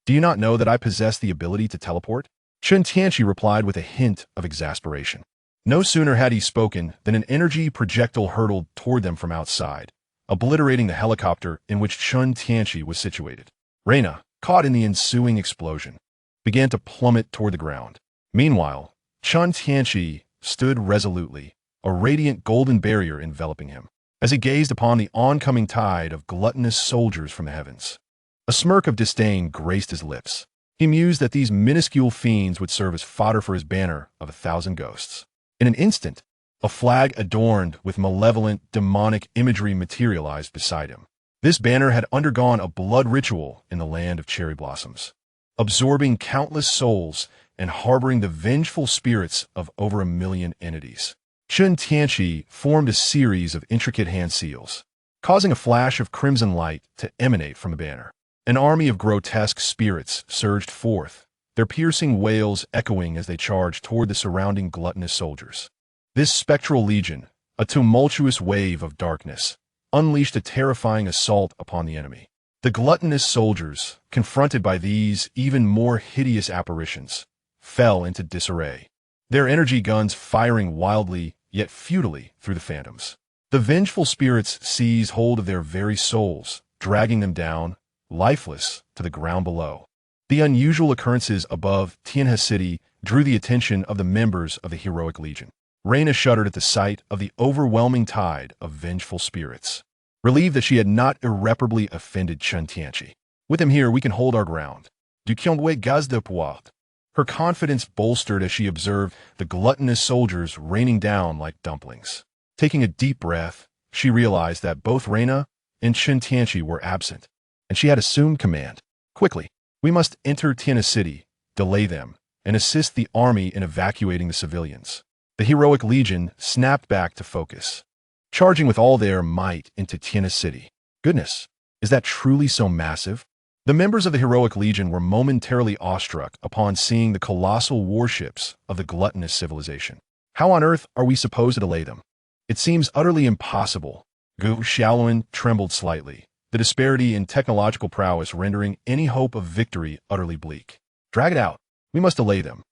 "Do you not know that I possess the ability to teleport?" Chen Tianqi replied with a hint of exasperation. No sooner had he spoken than an energy projectile hurtled toward them from outside, obliterating the helicopter in which Chen Tianqi was situated. Reina, caught in the ensuing explosion, began to plummet toward the ground. Meanwhile, Chen Tianqi stood resolutely, a radiant golden barrier enveloping him, as he gazed upon the oncoming tide of gluttonous soldiers from the heavens. A smirk of disdain graced his lips. He mused that these minuscule fiends would serve as fodder for his banner of 1,000 ghosts. In an instant, a flag adorned with malevolent, demonic imagery materialized beside him. This banner had undergone a blood ritual in the land of cherry blossoms, absorbing countless souls and harboring the vengeful spirits of over 1,000,000 entities. Chen Tianqi formed a series of intricate hand seals, causing a flash of crimson light to emanate from the banner. An army of grotesque spirits surged forth, their piercing wails echoing as they charged toward the surrounding gluttonous soldiers. This spectral legion, a tumultuous wave of darkness, unleashed a terrifying assault upon the enemy. The gluttonous soldiers, confronted by these even more hideous apparitions, fell into disarray, their energy guns firing wildly yet futilely through the phantoms. The vengeful spirits seized hold of their very souls, dragging them down, lifeless, to the ground below. The unusual occurrences above Tianhe City drew the attention of the members of the heroic legion. Reina shuddered at the sight of the overwhelming tide of vengeful spirits, relieved that she had not irreparably offended Chen Tianqi. "With him here, we can hold our ground. Du Qiongwei gaz de poit." Her confidence bolstered as she observed the gluttonous soldiers raining down like dumplings. Taking a deep breath, she realized that both Reina and Chen Tianqi were absent, and she had assumed command. "Quickly, we must enter Tianhe City, delay them, and assist the army in evacuating the civilians." The heroic legion snapped back to focus, charging with all their might into Tianhe City. Goodness, is that truly so massive? The members of the heroic legion were momentarily awestruck upon seeing the colossal warships of the gluttonous civilization. How on earth are we supposed to delay them? It seems utterly impossible. Gu Xiaoluan trembled slightly, the disparity in technological prowess rendering any hope of victory utterly bleak. "Drag it out. We must delay them,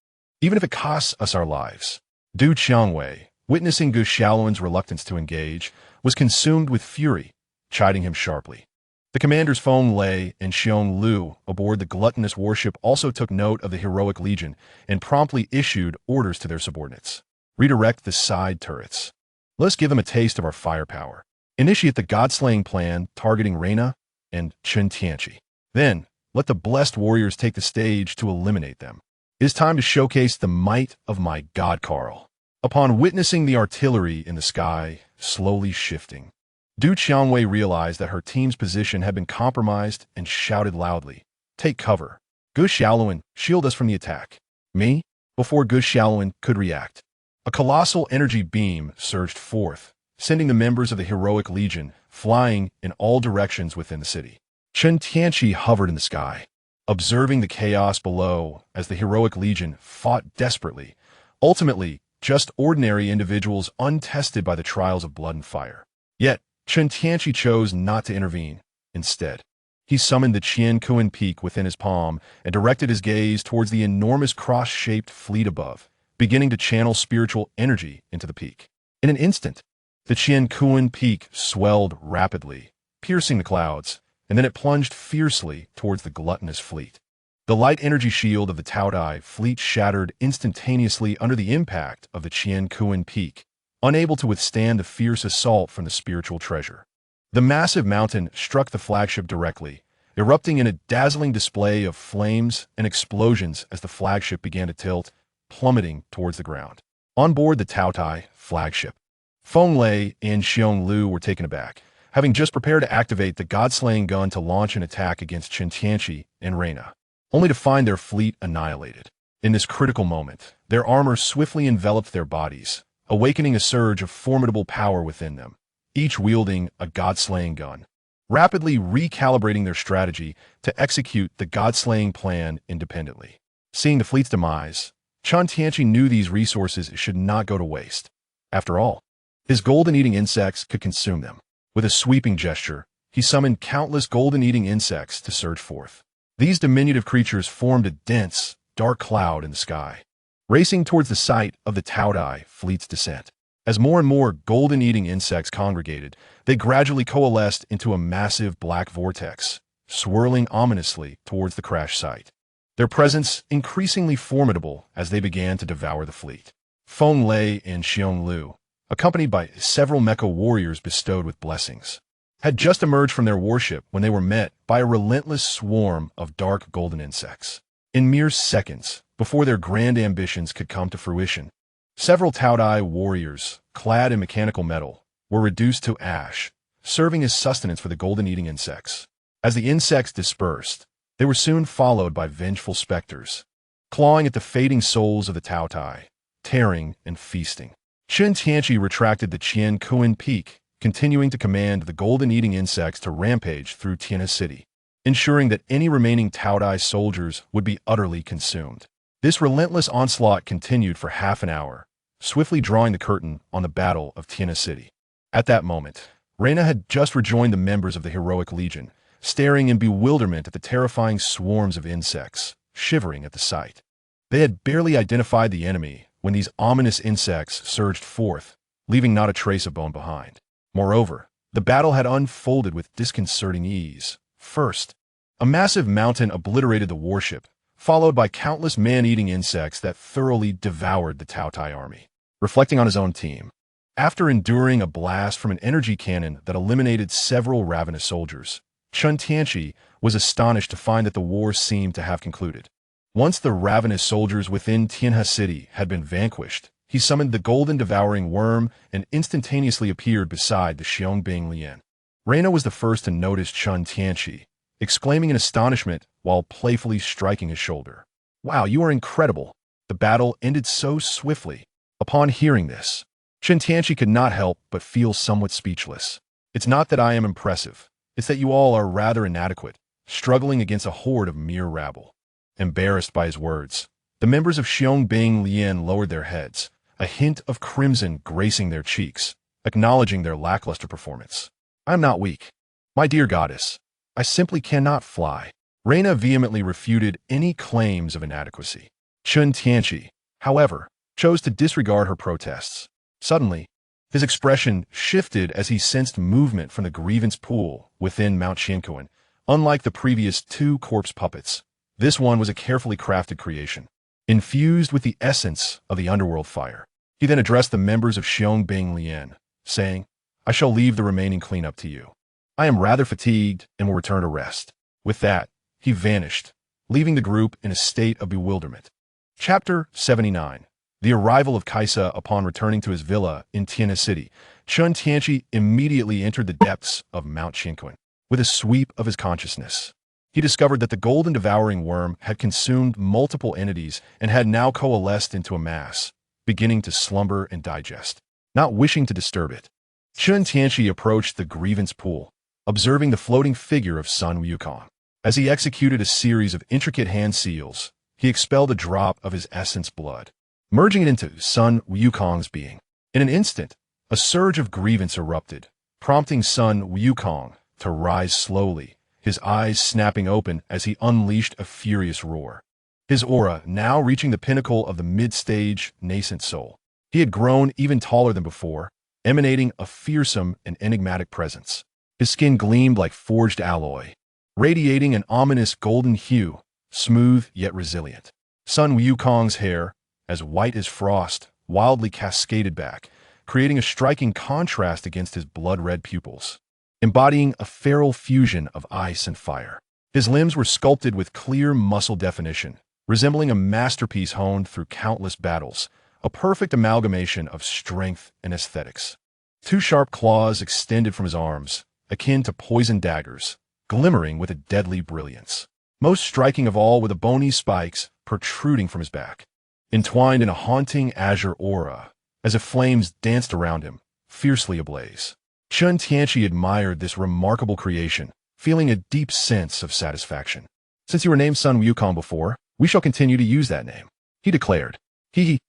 even if it costs us our lives." Du Qiongwei, witnessing Gu Xiaoluan's reluctance to engage, was consumed with fury, chiding him sharply. The commander's phone Lei and Xiong Lu aboard the gluttonous warship also took note of the heroic legion and promptly issued orders to their subordinates. "Redirect the side turrets. Let's give them a taste of our firepower. Initiate the god-slaying plan targeting Reina and Chen Tianqi. Then, let the blessed warriors take the stage to eliminate them. It is time to showcase the might of my god Carl." Upon witnessing the artillery in the sky slowly shifting, Du Qiongwei realized that her team's position had been compromised and shouted loudly, "Take cover. Gu Xiaoluan, shield us from the attack." "Me?" Before Gu Xiaoluan could react, a colossal energy beam surged forth, sending the members of the heroic legion flying in all directions within the city. Chen Tianqi hovered in the sky, observing the chaos below as the heroic legion fought desperately, ultimately just ordinary individuals untested by the trials of blood and fire. Yet, Chen Tianqi chose not to intervene. Instead, he summoned the Tianqi peak within his palm and directed his gaze towards the enormous cross-shaped fleet above, beginning to channel spiritual energy into the peak. In an instant, the Tianqi peak swelled rapidly, piercing the clouds, and then it plunged fiercely towards the gluttonous fleet. The light energy shield of the Taodai fleet shattered instantaneously under the impact of the Tianqi peak, unable to withstand the fierce assault from the spiritual treasure. The massive mountain struck the flagship directly, erupting in a dazzling display of flames and explosions as the flagship began to tilt, plummeting towards the ground. On board the Taodai flagship, Feng Lei and Xiong Lu were taken aback, having just prepared to activate the god-slaying gun to launch an attack against Chen Tianqi and Reina, only to find their fleet annihilated. In this critical moment, their armor swiftly enveloped their bodies, awakening a surge of formidable power within them, each wielding a god-slaying gun, rapidly recalibrating their strategy to execute the god-slaying plan independently. Seeing the fleet's demise, Chen Tianqi knew these resources should not go to waste. After all, his golden-eating insects could consume them. With a sweeping gesture, he summoned countless golden-eating insects to surge forth. These diminutive creatures formed a dense, dark cloud in the sky, racing towards the site of the Taodai fleet's descent. As more and more golden-eating insects congregated, they gradually coalesced into a massive black vortex, swirling ominously towards the crash site. Their presence increasingly formidable as they began to devour the fleet. Feng Lei and Xiong Lu, accompanied by several mecha warriors bestowed with blessings, had just emerged from their warship when they were met by a relentless swarm of dark golden insects. In mere seconds, before their grand ambitions could come to fruition, several Taodai warriors, clad in mechanical metal, were reduced to ash, serving as sustenance for the golden-eating insects. As the insects dispersed, they were soon followed by vengeful specters, clawing at the fading souls of the Taodai, tearing and feasting. Chen Tianqi retracted the Tianqi peak, continuing to command the golden-eating insects to rampage through Tianhe City, ensuring that any remaining Taodai soldiers would be utterly consumed. This relentless onslaught continued for half an hour, swiftly drawing the curtain on the Battle of Tianhe City. At that moment, Reina had just rejoined the members of the heroic legion, staring in bewilderment at the terrifying swarms of insects, shivering at the sight. They had barely identified the enemy when these ominous insects surged forth, leaving not a trace of bone behind. Moreover, the battle had unfolded with disconcerting ease. First, a massive mountain obliterated the warship, followed by countless man-eating insects that thoroughly devoured the Taodai army. Reflecting on his own team, after enduring a blast from an energy cannon that eliminated several ravenous soldiers, Chen Tianqi was astonished to find that the war seemed to have concluded. Once the ravenous soldiers within Tianhe City had been vanquished, he summoned the golden devouring worm and instantaneously appeared beside the Xiangbing Lian. Reina was the first to notice Chen Tianqi, exclaiming in astonishment while playfully striking his shoulder. "Wow, you are incredible." The battle ended so swiftly. Upon hearing this, Chen Tianqi could not help but feel somewhat speechless. "It's not that I am impressive. It's that you all are rather inadequate, struggling against a horde of mere rabble." Embarrassed by his words, the members of Xiangbing Lian lowered their heads, a hint of crimson gracing their cheeks, acknowledging their lackluster performance. "I am not weak. My dear goddess, I simply cannot fly." Reina vehemently refuted any claims of inadequacy. Chen Tianqi, however, chose to disregard her protests. Suddenly, his expression shifted as he sensed movement from the grievance pool within Mount Tianqi. Unlike the previous two corpse puppets, this one was a carefully crafted creation, infused with the essence of the underworld fire. He then addressed the members of Xiangbing Lian, saying, "I shall leave the remaining cleanup to you. I am rather fatigued and will return to rest." With that, he vanished, leaving the group in a state of bewilderment. Chapter 79. The arrival of Kaisa upon returning to his villa in Tianhe City. Chen Tianqi immediately entered the depths of Mount Tianqi. With a sweep of his consciousness, he discovered that the golden devouring worm had consumed multiple entities and had now coalesced into a mass, beginning to slumber and digest. Not wishing to disturb it, Chen Tianqi approached the grievance pool, observing the floating figure of Sun Wukong. As he executed a series of intricate hand seals, he expelled a drop of his essence blood, merging it into Sun Wukong's being. In an instant, a surge of grievance erupted, prompting Sun Wukong to rise slowly, his eyes snapping open as he unleashed a furious roar. His aura now reaching the pinnacle of the mid-stage nascent soul. He had grown even taller than before, emanating a fearsome and enigmatic presence. His skin gleamed like forged alloy, radiating an ominous golden hue, smooth yet resilient. Sun Wukong's hair, as white as frost, wildly cascaded back, creating a striking contrast against his blood-red pupils, embodying a feral fusion of ice and fire. His limbs were sculpted with clear muscle definition, resembling a masterpiece honed through countless battles, a perfect amalgamation of strength and aesthetics. Two sharp claws extended from his arms, akin to poisoned daggers, glimmering with a deadly brilliance. Most striking of all were the bony spikes protruding from his back, entwined in a haunting azure aura, as if flames danced around him, fiercely ablaze. Chen Tianqi admired this remarkable creation, feeling a deep sense of satisfaction. "Since you were named Sun Wukong before, we shall continue to use that name," he declared.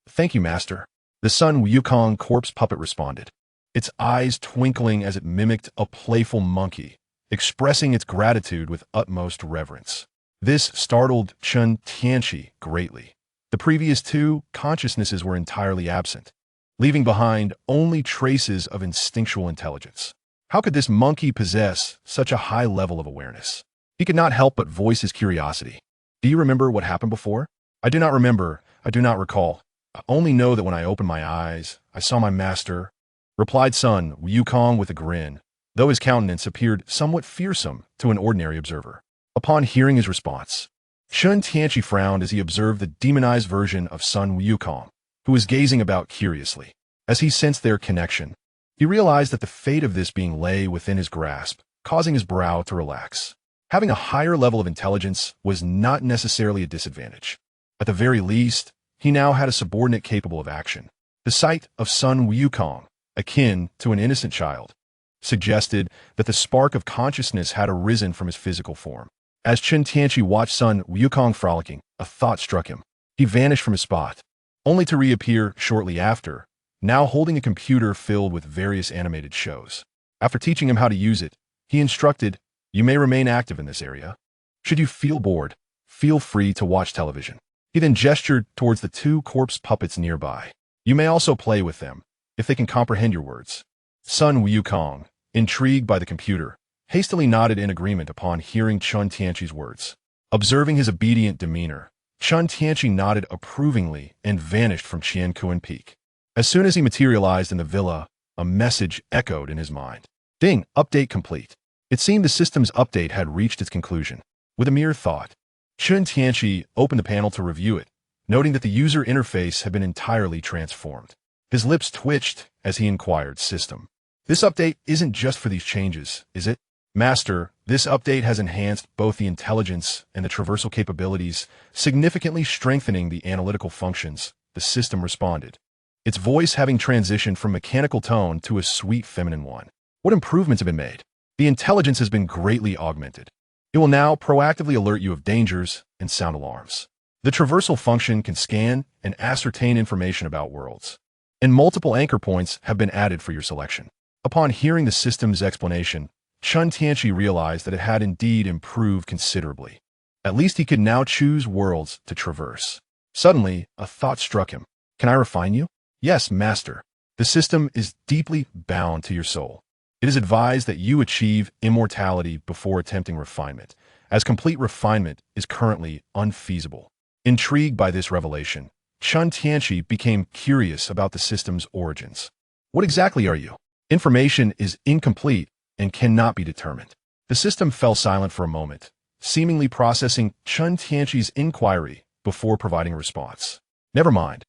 Thank you, master." The Sun Wukong corpse puppet responded, its eyes twinkling as it mimicked a playful monkey, expressing its gratitude with utmost reverence. This startled Chen Tianqi greatly. The previous two consciousnesses were entirely absent, leaving behind only traces of instinctual intelligence. How could this monkey possess such a high level of awareness? He could not help but voice his curiosity. "Do you remember what happened before?" "I do not remember. I do not recall. I only know that when I opened my eyes, I saw my master," replied Sun Wukong with a grin, though his countenance appeared somewhat fearsome to an ordinary observer. Upon hearing his response, Chen Tianqi frowned as he observed the demonized version of Sun Wukong, who was gazing about curiously. As he sensed their connection, he realized that the fate of this being lay within his grasp, causing his brow to relax. Having a higher level of intelligence was not necessarily a disadvantage. At the very least, he now had a subordinate capable of action. The sight of Sun Wukong, akin to an innocent child, suggested that the spark of consciousness had arisen from his physical form. As Chen Tianqi watched Sun Wukong frolicking, a thought struck him. He vanished from his spot, only to reappear shortly after, now holding a computer filled with various animated shows. After teaching him how to use it, he instructed, "You may remain active in this area. Should you feel bored, feel free to watch television." He then gestured towards the two corpse puppets nearby. "You may also play with them, if they can comprehend your words." Sun Wukong, intrigued by the computer, hastily nodded in agreement upon hearing Chen Tianqi's words. Observing his obedient demeanor, Chen Tianqi nodded approvingly and vanished from Qianquan Peak. As soon as he materialized in the villa, a message echoed in his mind. "Ding, update complete." It seemed the system's update had reached its conclusion. With a mere thought, Chen Tianqi opened the panel to review it, noting that the user interface had been entirely transformed. His lips twitched as he inquired, "System, this update isn't just for these changes, is it?" "Master, this update has enhanced both the intelligence and the traversal capabilities, significantly strengthening the analytical functions," the system responded, its voice having transitioned from mechanical tone to a sweet feminine one. "What improvements have been made?" "The intelligence has been greatly augmented. It will now proactively alert you of dangers and sound alarms. The traversal function can scan and ascertain information about worlds, and multiple anchor points have been added for your selection." Upon hearing the system's explanation, Chen Tianqi realized that it had indeed improved considerably. At least he could now choose worlds to traverse. Suddenly, a thought struck him. "Can I refine you?" "Yes, master. The system is deeply bound to your soul. It is advised that you achieve immortality before attempting refinement, as complete refinement is currently unfeasible." Intrigued by this revelation, Chen Tianqi became curious about the system's origins. "What exactly are you?" "Information is incomplete and cannot be determined." The system fell silent for a moment, seemingly processing Chen Tianqi's inquiry before providing a response. "Never mind.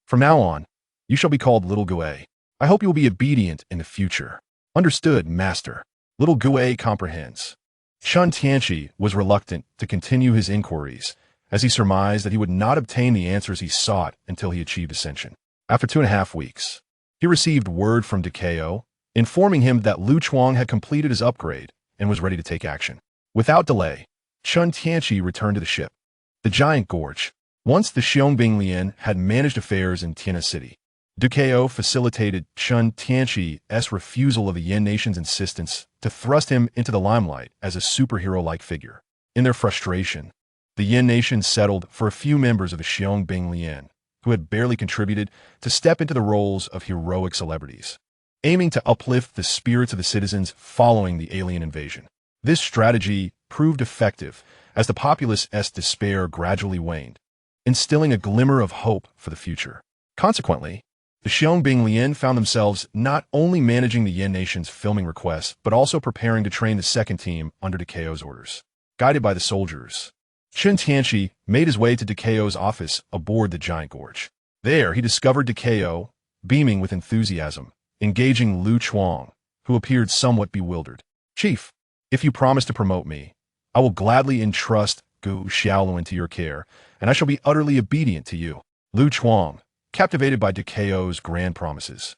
From now on, you shall be called Little Gue. I hope you will be obedient in the future." "Understood, master." Little Gue comprehends. Chen Tianqi was reluctant to continue his inquiries, as he surmised that he would not obtain the answers he sought until he achieved ascension. After 2.5 weeks, he received word from Decao, informing him that Lu Chuang had completed his upgrade and was ready to take action. Without delay, Chen Tianqi returned to the ship. The giant gorge, Once the Xiangbing Lian had managed affairs in Tiana City, Ducao facilitated Chen Tianqi's refusal of the Yin nation's insistence to thrust him into the limelight as a superhero-like figure. In their frustration, the Yin nation settled for a few members of the Xiangbing Lian, who had barely contributed, to step into the roles of heroic celebrities, aiming to uplift the spirits of the citizens following the alien invasion. This strategy proved effective as the populace's despair gradually waned, instilling a glimmer of hope for the future. Consequently, the Xiangbing Lian found themselves not only managing the Yin nation's filming requests, but also preparing to train the second team under Ducao's orders. Guided by the soldiers, Chen Tianqi made his way to Ducao's office aboard the giant gorge. There, he discovered Ducao, beaming with enthusiasm, engaging Lu Chuang, who appeared somewhat bewildered. "Chief, if you promise to promote me, I will gladly entrust Gu Xiaoluan to your care, and I shall be utterly obedient to you." Lu Chuang, captivated by Ducao's grand promises,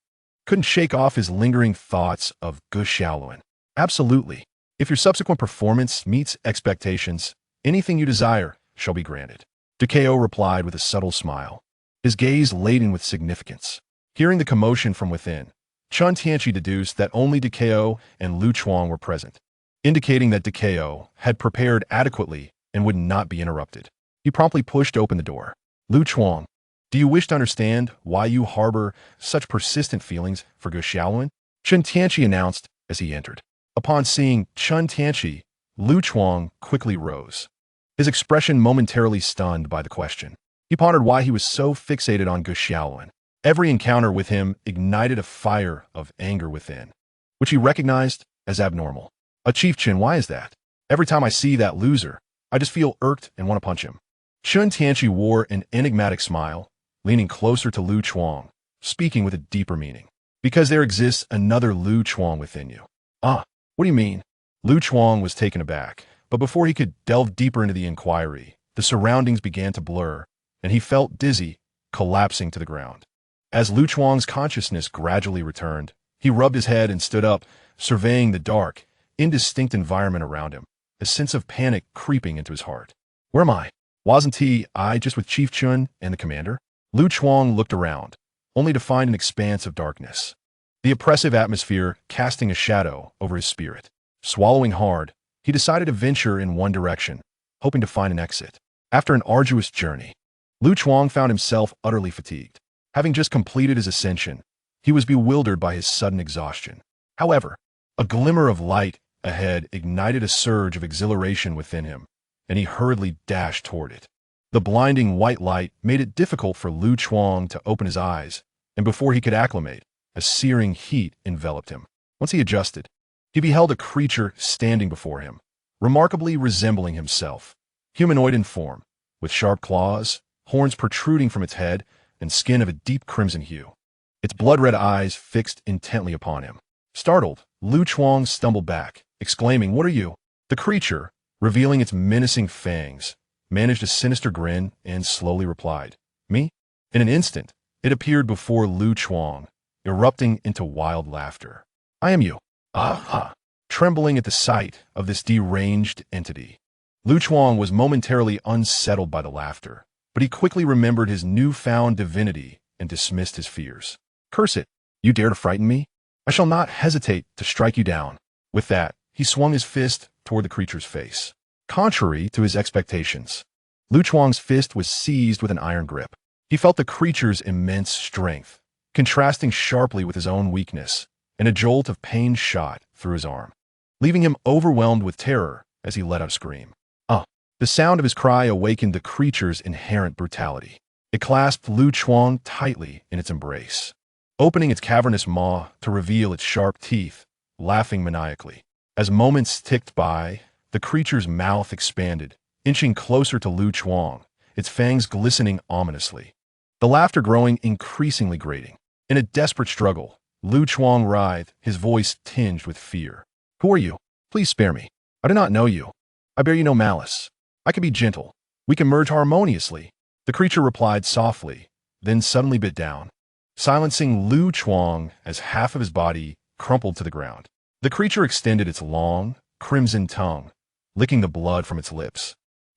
couldn't shake off his lingering thoughts of Gu Xiaoluan. "Absolutely. If your subsequent performance meets expectations, anything you desire shall be granted." Ducao replied with a subtle smile, his gaze laden with significance. Hearing the commotion from within, Chen Tianqi deduced that only Ducao and Lu Chuang were present, indicating that Ducao had prepared adequately and would not be interrupted. He promptly pushed open the door. "Lu Chuang, do you wish to understand why you harbor such persistent feelings for Gu Xiaoluan?" Chen Tianqi announced as he entered. Upon seeing Chen Tianqi, Lu Chuang quickly rose, his expression momentarily stunned by the question. He pondered why he was so fixated on Gu Xiaoluan. Every encounter with him ignited a fire of anger within, which he recognized as abnormal. "Chief Chen, why is that? Every time I see that loser, I just feel irked and want to punch him." Chen Tianqi wore an enigmatic smile, leaning closer to Lu Chuang, speaking with a deeper meaning. "Because there exists another Lu Chuang within you." "Ah, what do you mean?" Lu Chuang was taken aback, but before he could delve deeper into the inquiry, the surroundings began to blur, and he felt dizzy, collapsing to the ground. As Lu Chuang's consciousness gradually returned, he rubbed his head and stood up, surveying the dark, indistinct environment around him, a sense of panic creeping into his heart. "Where am I? Wasn't I just with Chief Chun and the commander?" Lu Chuang looked around, only to find an expanse of darkness, the oppressive atmosphere casting a shadow over his spirit. Swallowing hard, he decided to venture in one direction, hoping to find an exit. After an arduous journey, Lu Chuang found himself utterly fatigued. Having just completed his ascension, he was bewildered by his sudden exhaustion. However, a glimmer of light ahead ignited a surge of exhilaration within him, and he hurriedly dashed toward it. The blinding white light made it difficult for Lu Chuang to open his eyes, and before he could acclimate, a searing heat enveloped him. Once he adjusted, he beheld a creature standing before him, remarkably resembling himself, humanoid in form, with sharp claws, horns protruding from its head, and skin of a deep crimson hue. Its blood-red eyes fixed intently upon him. Startled, Lu Chuang stumbled back, exclaiming, "What are you?" The creature, revealing its menacing fangs, managed a sinister grin and slowly replied, "Me?" In an instant, it appeared before Lu Chuang, erupting into wild laughter. "I am you." "Ah!" Trembling at the sight of this deranged entity, Lu Chuang was momentarily unsettled by the laughter, but he quickly remembered his newfound divinity and dismissed his fears. "Curse it! You dare to frighten me? I shall not hesitate to strike you down." With that, he swung his fist toward the creature's face. Contrary to his expectations, Lu Chuang's fist was seized with an iron grip. He felt the creature's immense strength, contrasting sharply with his own weakness, and a jolt of pain shot through his arm, leaving him overwhelmed with terror as he let out a scream. "Ah!" The sound of his cry awakened the creature's inherent brutality. It clasped Lu Chuang tightly in its embrace, opening its cavernous maw to reveal its sharp teeth, laughing maniacally. As moments ticked by, the creature's mouth expanded, inching closer to Lu Chuang, its fangs glistening ominously, the laughter growing increasingly grating. In a desperate struggle, Lu Chuang writhed, his voice tinged with fear. "Who are you? Please spare me. I do not know you. I bear you no malice. I can be gentle. We can merge harmoniously." The creature replied softly, then suddenly bit down, silencing Lu Chuang as half of his body crumpled to the ground. The creature extended its long, crimson tongue, licking the blood from its lips.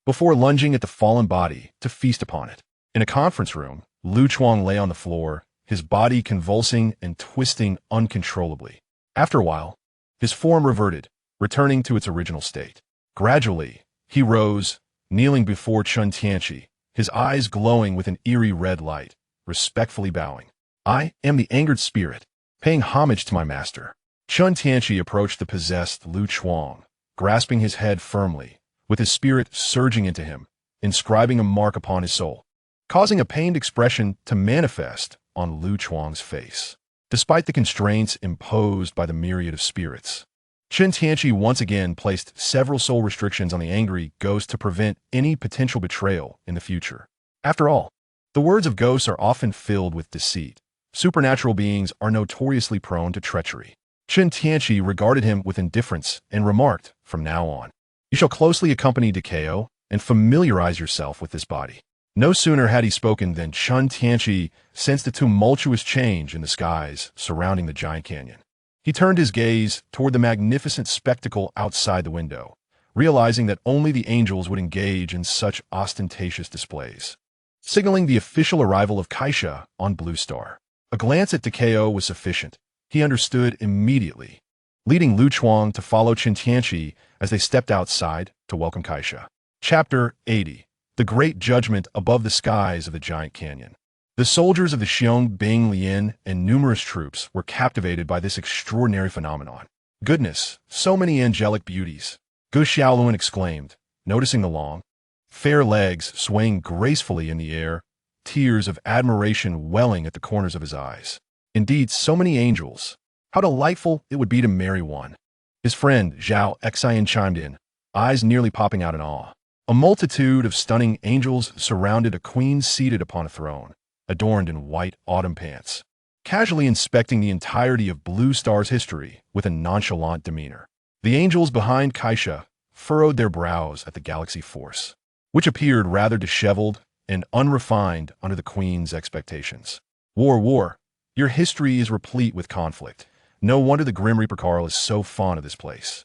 before lunging at the fallen body to feast upon it. In a conference room, Lu Chuang lay on the floor, his body convulsing and twisting uncontrollably. After a while, his form reverted, returning to its original state. Gradually, he rose, kneeling before Chen Tianqi, his eyes glowing with an eerie red light, respectfully bowing. I am the angered spirit, paying homage to my master. Chen Tianqi approached the possessed Lu Chuang, grasping his head firmly, with his spirit surging into him, inscribing a mark upon his soul, causing a pained expression to manifest on Lu Chuang's face. Despite the constraints imposed by the myriad of spirits, Chen Tianqi once again placed several soul restrictions on the angry ghost to prevent any potential betrayal in the future. After all, the words of ghosts are often filled with deceit. Supernatural beings are notoriously prone to treachery. Chen Tianqi regarded him with indifference and remarked, "From now on, you shall closely accompany Decao and familiarize yourself with this body." No sooner had he spoken than Chen Tianqi sensed a tumultuous change in the skies surrounding the giant canyon. He turned his gaze toward the magnificent spectacle outside the window, realizing that only the angels would engage in such ostentatious displays, signaling the official arrival of Kaisha on Blue Star. A glance at Decao was sufficient. He understood immediately, leading Lu Chuang to follow Chen Tianqi as they stepped outside to welcome Kaisha. Chapter 80. The Great Judgment Above the Skies of the Giant Canyon. The soldiers of the Xiong Bing Lian and numerous troops were captivated by this extraordinary phenomenon. "Goodness, so many angelic beauties," Gu Xiaoluan exclaimed, noticing the long, fair legs swaying gracefully in the air, tears of admiration welling at the corners of his eyes. Indeed, so many angels. How delightful it would be to marry one. His friend Zhao Xian chimed in, eyes nearly popping out in awe. A multitude of stunning angels surrounded a queen seated upon a throne, adorned in white autumn pants, casually inspecting the entirety of Blue Star's history with a nonchalant demeanor. The angels behind Kaisha furrowed their brows at the galaxy force, which appeared rather disheveled and unrefined under the queen's expectations. War, your history is replete with conflict. No wonder the Grim Reaper Carl is so fond of this place.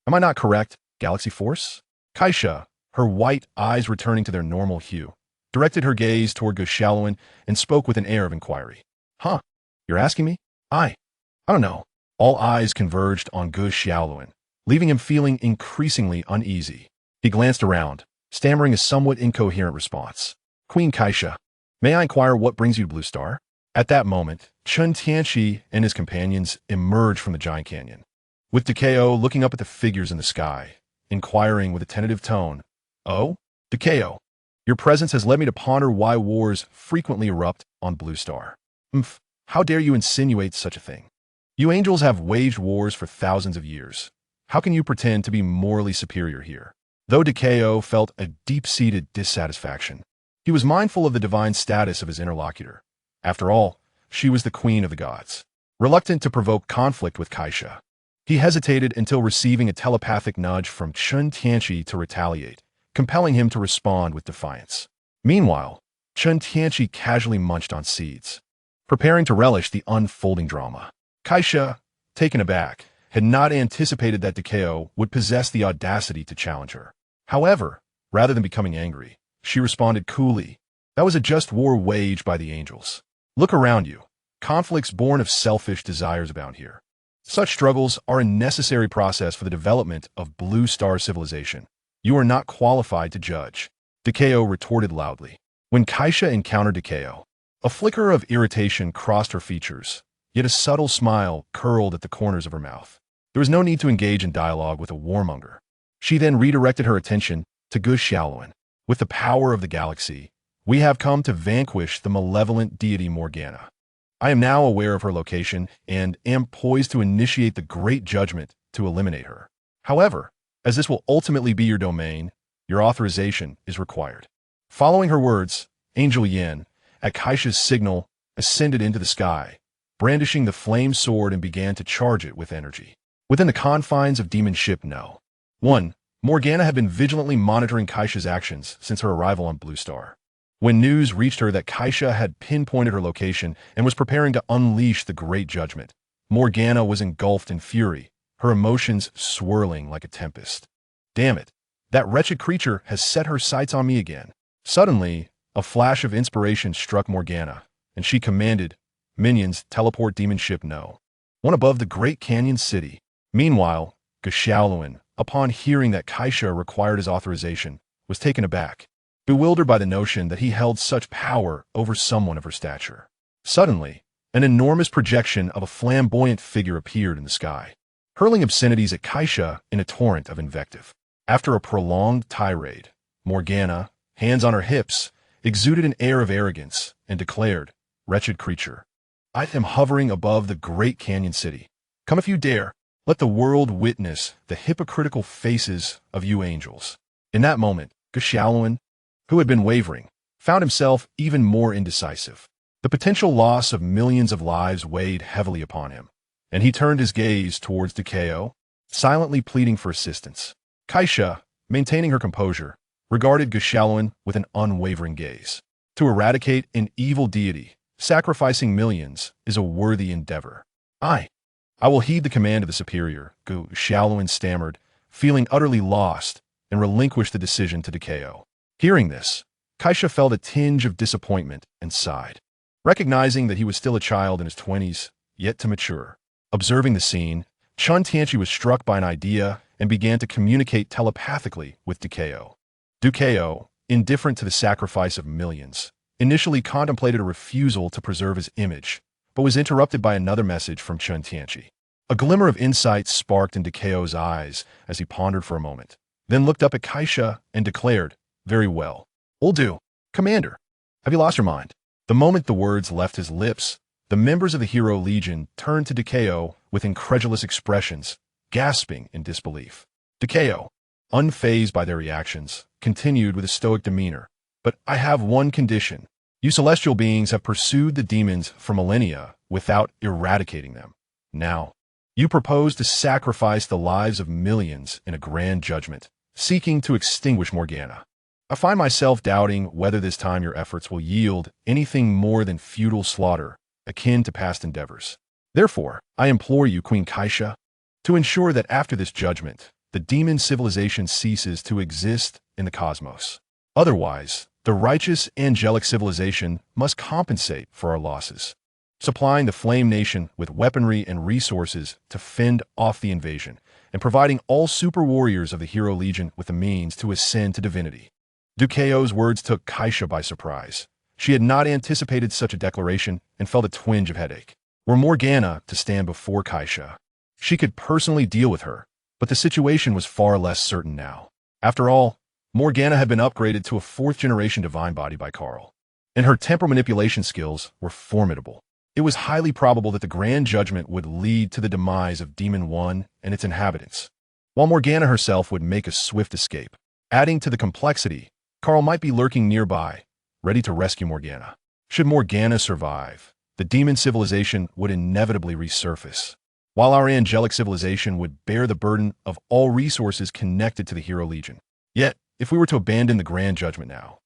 Am I not correct, Galaxy Force? Kaisha, her white eyes returning to their normal hue, directed her gaze toward Gu Xiaoluan and spoke with an air of inquiry. Huh? You're asking me? I don't know. All eyes converged on Gu Xiaoluan, leaving him feeling increasingly uneasy. He glanced around, stammering a somewhat incoherent response. Queen Kaisha, may I inquire what brings you to Blue Star? At that moment, Chen Tianqi and his companions emerged from the giant canyon, with Decao looking up at the figures in the sky, inquiring with a tentative tone, "Oh, Decao, your presence has led me to ponder why wars frequently erupt on Blue Star. How dare you insinuate such a thing? You angels have waged wars for thousands of years. How can you pretend to be morally superior here?" Though Decao felt a deep-seated dissatisfaction, he was mindful of the divine status of his interlocutor. After all, she was the queen of the gods. Reluctant to provoke conflict with Kaisha, he hesitated until receiving a telepathic nudge from Chen Tianqi to retaliate, compelling him to respond with defiance. Meanwhile, Chen Tianqi casually munched on seeds, preparing to relish the unfolding drama. Kaisha, taken aback, had not anticipated that Decao would possess the audacity to challenge her. However, rather than becoming angry, she responded coolly, "That was a just war waged by the angels. Look around you. Conflicts born of selfish desires abound here. Such struggles are a necessary process for the development of Blue Star civilization. You are not qualified to judge," Decao retorted loudly. When Kaisha encountered Decao, a flicker of irritation crossed her features, yet a subtle smile curled at the corners of her mouth. There was no need to engage in dialogue with a warmonger. She then redirected her attention to Gu Xiaoluan. "With the power of the galaxy, we have come to vanquish the malevolent deity Morgana. I am now aware of her location and am poised to initiate the great judgment to eliminate her. However, as this will ultimately be your domain, your authorization is required." Following her words, Angel Yin, at Kaisha's signal, ascended into the sky, brandishing the flame sword and began to charge it with energy. Within the confines of Demon Ship No. 1, Morgana had been vigilantly monitoring Kaisha's actions since her arrival on Blue Star. When news reached her that Kaisha had pinpointed her location and was preparing to unleash the Great Judgment, Morgana was engulfed in fury, her emotions swirling like a tempest. "Damn it, That wretched creature has set her sights on me again. Suddenly, a flash of inspiration struck Morgana, and she commanded, "Minions, teleport demon ship no. One above the Great Canyon City." Meanwhile, Xiaoluan, upon hearing that Kaisha required his authorization, was taken aback, bewildered by the notion that he held such power over someone of her stature. Suddenly, an enormous projection of a flamboyant figure appeared in the sky, hurling obscenities at Kaisha in a torrent of invective. After a prolonged tirade, Morgana, hands on her hips, exuded an air of arrogance and declared, "Wretched creature, I am hovering above the Great Canyon City. Come if you dare. Let the world witness the hypocritical faces of you angels." In that moment, Xiaoluan, who had been wavering, found himself even more indecisive. The potential loss of millions of lives weighed heavily upon him, and he turned his gaze towards Decao, silently pleading for assistance. Kaisha, maintaining her composure, regarded Xiaoluan with an unwavering gaze. To eradicate an evil deity, sacrificing millions, is a worthy endeavor. I will heed the command of the superior," Xiaoluan stammered, feeling utterly lost, and relinquished the decision to Decao. Hearing this, Kaisha felt a tinge of disappointment and sighed, recognizing that he was still a child in his 20s, yet to mature. Observing the scene, Chen Tianqi was struck by an idea and began to communicate telepathically with Decao. Decao, indifferent to the sacrifice of millions, initially contemplated a refusal to preserve his image, but was interrupted by another message from Chen Tianqi. A glimmer of insight sparked in Decao's eyes as he pondered for a moment, then looked up at Kaisha and declared, "Very well. Will do. Commander, have you lost your mind?" The moment the words left his lips, the members of the Hero Legion turned to Decao with incredulous expressions, gasping in disbelief. Decao, unfazed by their reactions, continued with a stoic demeanor, "But I have one condition. You celestial beings have pursued the demons for millennia without eradicating them. Now, you propose to sacrifice the lives of millions in a grand judgment, seeking to extinguish Morgana. I find myself doubting whether this time your efforts will yield anything more than futile slaughter, akin to past endeavors. Therefore, I implore you, Queen Kaisha, to ensure that after this judgment, the demon civilization ceases to exist in the cosmos. Otherwise, the righteous angelic civilization must compensate for our losses, supplying the Flame Nation with weaponry and resources to fend off the invasion, and providing all super warriors of the Hero Legion with the means to ascend to divinity." Decao's words took Kaisha by surprise. She had not anticipated such a declaration and felt a twinge of headache. Were Morgana to stand before Kaisha, she could personally deal with her, but the situation was far less certain now. After all, Morgana had been upgraded to a 4th-generation divine body by Carl, and her temporal manipulation skills were formidable. It was highly probable that the Grand Judgment would lead to the demise of Demon 1 and its inhabitants, while Morgana herself would make a swift escape. Adding to the complexity, Carl might be lurking nearby, ready to rescue Morgana. Should Morgana survive, the demon civilization would inevitably resurface, while our angelic civilization would bear the burden of all resources connected to the Hero Legion. Yet, if we were to abandon the Grand Judgment now,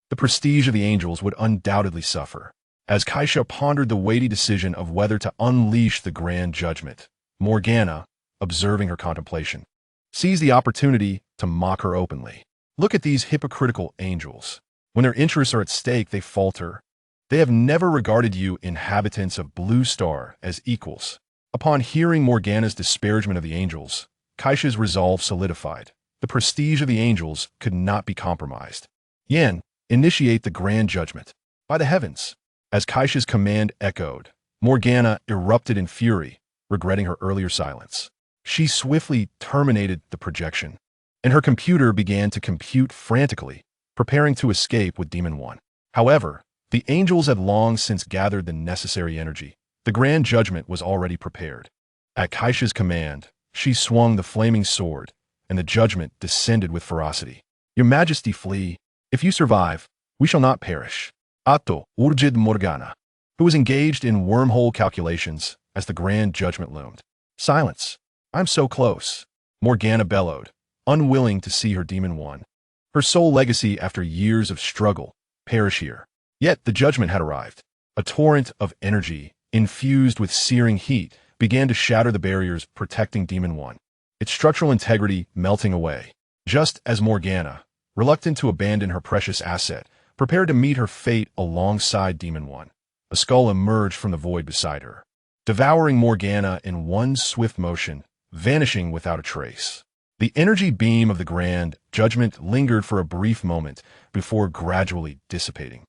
the prestige of the angels would undoubtedly suffer. As Kaisha pondered the weighty decision of whether to unleash the Grand Judgment, Morgana, observing her contemplation, seized the opportunity to mock her openly. "Look at these hypocritical angels. When their interests are at stake, they falter. They have never regarded you inhabitants of Blue Star as equals." Upon hearing Morgana's disparagement of the angels, Kaisha's resolve solidified. The prestige of the angels could not be compromised. "Yan, initiate the Grand Judgment. By the heavens!" As Kaisha's command echoed, Morgana erupted in fury, regretting her earlier silence. She swiftly terminated the projection, and her computer began to compute frantically, preparing to escape with Demon 1. However, the angels had long since gathered the necessary energy. The Grand Judgment was already prepared. At Kaisha's command, she swung the flaming sword, and the judgment descended with ferocity. "Your Majesty, flee. If you survive, we shall not perish." Atto urged Morgana, who was engaged in wormhole calculations as the Grand Judgment loomed. "Silence. I'm so close," Morgana bellowed, unwilling to see her Demon 1, her sole legacy after years of struggle, perish here. Yet the judgment had arrived. A torrent of energy, infused with searing heat, began to shatter the barriers protecting Demon 1, its structural integrity melting away. Just as Morgana, reluctant to abandon her precious asset, prepared to meet her fate alongside Demon One, a skull emerged from the void beside her, devouring Morgana in one swift motion, vanishing without a trace. The energy beam of the Grand Judgment lingered for a brief moment before gradually dissipating,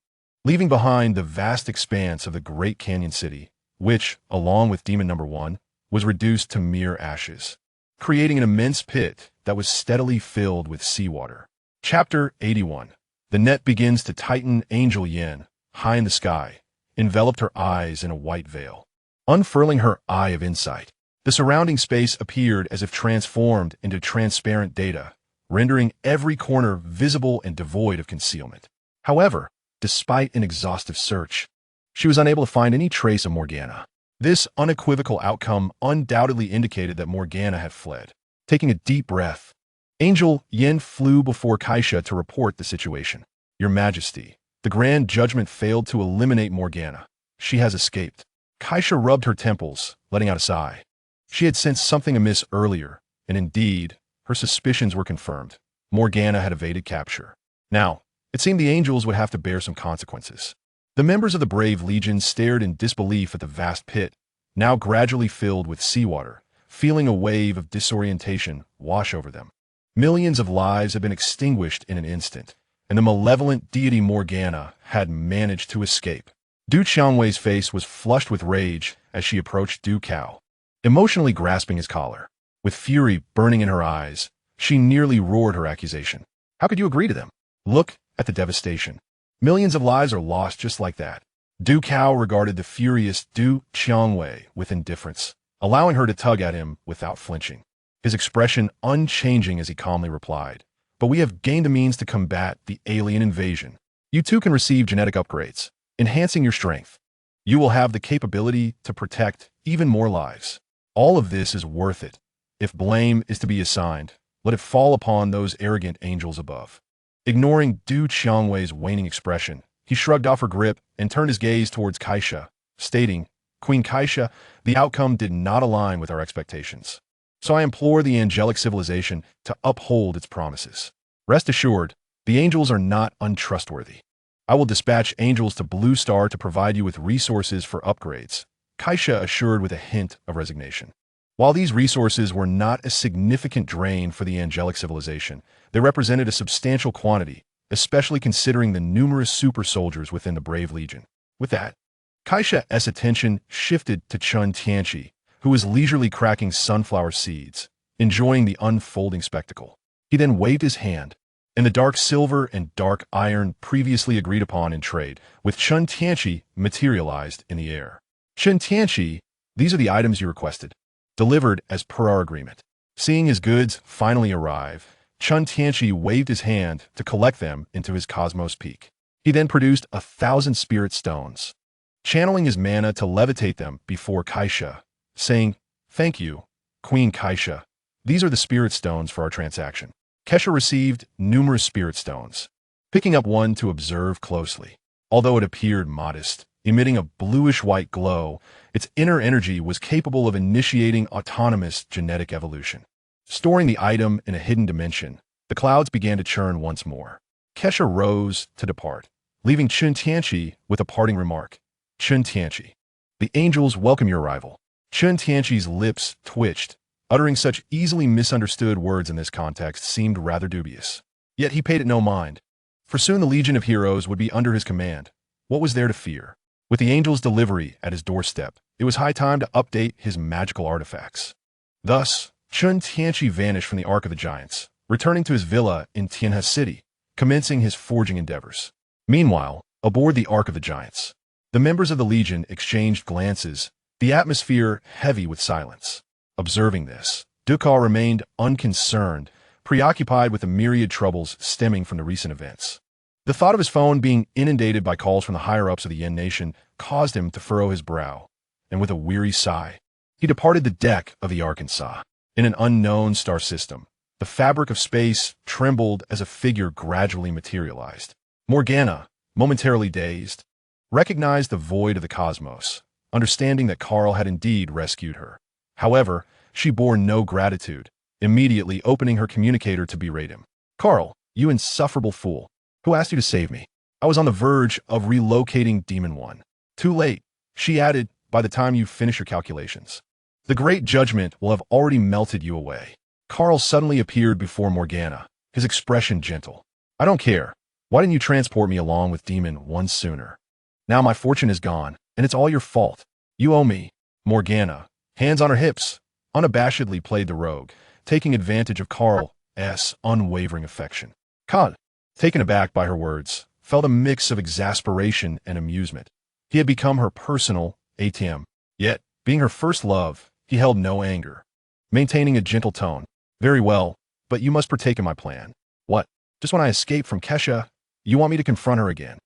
leaving behind the vast expanse of the Great Canyon City, which, along with Demon Number One, was reduced to mere ashes, creating an immense pit that was steadily filled with seawater. Chapter 81. The net begins to tighten. Angel Yin, high in the sky, enveloped her eyes in a white veil. Unfurling her eye of insight, the surrounding space appeared as if transformed into transparent data, rendering every corner visible and devoid of concealment. However, despite an exhaustive search, she was unable to find any trace of Morgana. This unequivocal outcome undoubtedly indicated that Morgana had fled. Taking a deep breath, Angel Yin flew before Kaisha to report the situation. Your Majesty, the Grand Judgment failed to eliminate Morgana. She has escaped. Kaisha rubbed her temples, letting out a sigh. She had sensed something amiss earlier, and indeed, her suspicions were confirmed. Morgana had evaded capture. Now, it seemed the angels would have to bear some consequences. The members of the Brave Legion stared in disbelief at the vast pit, now gradually filled with seawater, feeling a wave of disorientation wash over them. Millions of lives had been extinguished in an instant, and the malevolent deity Morgana had managed to escape. Du Qiangwei's face was flushed with rage as she approached Du Cao, emotionally grasping his collar. With fury burning in her eyes, she nearly roared her accusation. How could you agree to them? Look at the devastation. Millions of lives are lost just like that. Du Cao regarded the furious Du Qiangwei with indifference, allowing her to tug at him without flinching. His expression unchanging as he calmly replied, but we have gained the means to combat the alien invasion. You too can receive genetic upgrades, enhancing your strength. You will have the capability to protect even more lives. All of this is worth it. If blame is to be assigned, let it fall upon those arrogant angels above. Ignoring Du Qiangwei's waning expression, he shrugged off her grip and turned his gaze towards Kaisha, stating, Queen Kaisha, the outcome did not align with our expectations. So I implore the angelic civilization to uphold its promises. Rest assured, the angels are not untrustworthy. I will dispatch angels to Blue Star to provide you with resources for upgrades, Kaisha assured with a hint of resignation. While these resources were not a significant drain for the angelic civilization, they represented a substantial quantity, especially considering the numerous super soldiers within the Brave Legion. With that, Kaisha's attention shifted to Chen Tianqi, who was leisurely cracking sunflower seeds, enjoying the unfolding spectacle. He then waved his hand, and the dark silver and dark iron previously agreed upon in trade with Chen Tianqi materialized in the air. Chen Tianqi, these are the items you requested, delivered as per our agreement. Seeing his goods finally arrive, Chen Tianqi waved his hand to collect them into his cosmos peak. He then produced 1,000 spirit stones, channeling his mana to levitate them before Kaisha, saying, Thank you, Queen Kaisha. These are the spirit stones for our transaction. Kesha received numerous spirit stones, picking up one to observe closely. Although it appeared modest, emitting a bluish-white glow, its inner energy was capable of initiating autonomous genetic evolution. Storing the item in a hidden dimension, the clouds began to churn once more. Kesha rose to depart, leaving Chen Tianqi with a parting remark. Chen Tianqi, the angels welcome your arrival. Chen Tianqi's lips twitched. Uttering such easily misunderstood words in this context seemed rather dubious. Yet he paid it no mind, for soon the Legion of Heroes would be under his command. What was there to fear? With the angel's delivery at his doorstep, it was high time to update his magical artifacts. Thus, Chen Tianqi vanished from the Ark of the Giants, returning to his villa in Tianhe City, commencing his forging endeavors. Meanwhile, aboard the Ark of the Giants, the members of the Legion exchanged glances, the atmosphere heavy with silence. Observing this, Du Cao remained unconcerned, preoccupied with the myriad troubles stemming from the recent events. The thought of his phone being inundated by calls from the higher-ups of the Yin Nation caused him to furrow his brow, and with a weary sigh, he departed the deck of the Arkansas. In an unknown star system, the fabric of space trembled as a figure gradually materialized. Morgana, momentarily dazed, recognized the void of the cosmos, understanding that Carl had indeed rescued her. However, she bore no gratitude, immediately opening her communicator to berate him. Carl, you insufferable fool. Who asked you to save me? I was on the verge of relocating Demon One. Too late, she added, by the time you finish your calculations. The great judgment will have already melted you away. Carl suddenly appeared before Morgana, his expression gentle. I don't care. Why didn't you transport me along with Demon One sooner? Now my fortune is gone, and it's all your fault. You owe me. Morgana, hands on her hips, unabashedly played the rogue, taking advantage of Carl's unwavering affection. Carl, taken aback by her words, felt a mix of exasperation and amusement. He had become her personal ATM. Yet, being her first love, he held no anger. Maintaining a gentle tone. Very well, but you must partake in my plan. What? Just when I escape from Kesha, you want me to confront her again?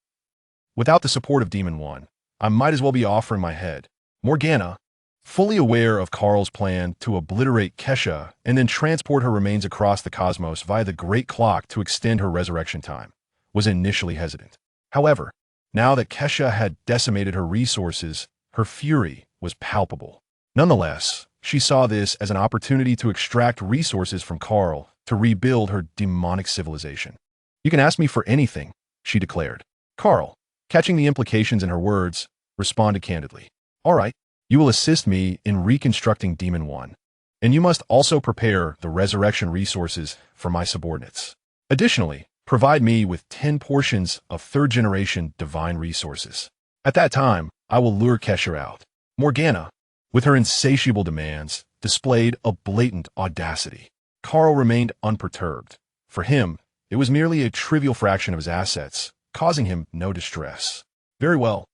Without the support of Demon One, I might as well be offering my head. Morgana, fully aware of Carl's plan to obliterate Kesha and then transport her remains across the cosmos via the Great Clock to extend her resurrection time, was initially hesitant. However, now that Kesha had decimated her resources, her fury was palpable. Nonetheless, she saw this as an opportunity to extract resources from Carl to rebuild her demonic civilization. You can ask me for anything, she declared. Carl, catching the implications in her words, responded candidly. All right, you will assist me in reconstructing Demon One, and you must also prepare the resurrection resources for my subordinates. Additionally, provide me with 10 portions of third-generation divine resources. At that time, I will lure Kesha out. Morgana, with her insatiable demands, displayed a blatant audacity. Carl remained unperturbed. For him, it was merely a trivial fraction of his assets, causing him no distress. Very well.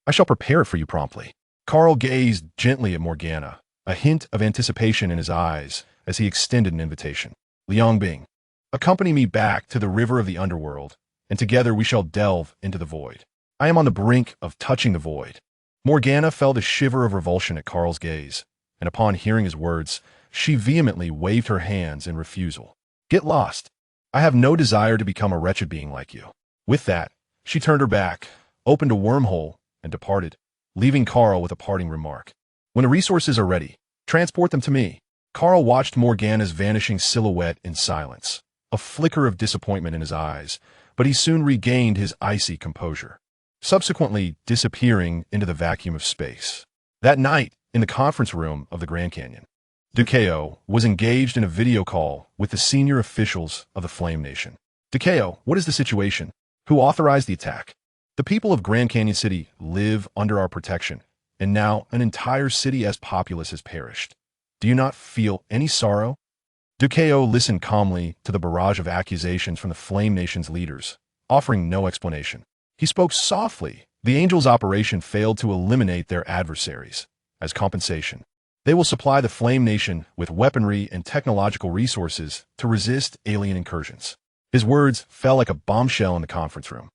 I shall prepare it for you promptly. Carl gazed gently at Morgana, a hint of anticipation in his eyes as he extended an invitation. Liang Bing, accompany me back to the river of the underworld, and together we shall delve into the void. I am on the brink of touching the void. Morgana felt a shiver of revulsion at Carl's gaze, and upon hearing his words, she vehemently waved her hands in refusal. Get lost. I have no desire to become a wretched being like you. With that, she turned her back, opened a wormhole, and departed, leaving Carl with a parting remark. When the resources are ready, transport them to me. Carl watched Morgana's vanishing silhouette in silence, a flicker of disappointment in his eyes, but he soon regained his icy composure, subsequently disappearing into the vacuum of space. That night, in the conference room of the Grand Canyon, Dukeo was engaged in a video call with the senior officials of the Flame Nation. Dukeo, what is the situation? Who authorized the attack? The people of Grand Canyon City live under our protection, and now an entire city's populace has perished. Do you not feel any sorrow? Dukeo listened calmly to the barrage of accusations from the Flame Nation's leaders, offering no explanation. He spoke softly. The Angels' operation failed to eliminate their adversaries. As compensation, they will supply the Flame Nation with weaponry and technological resources to resist alien incursions. His words fell like a bombshell in the conference room,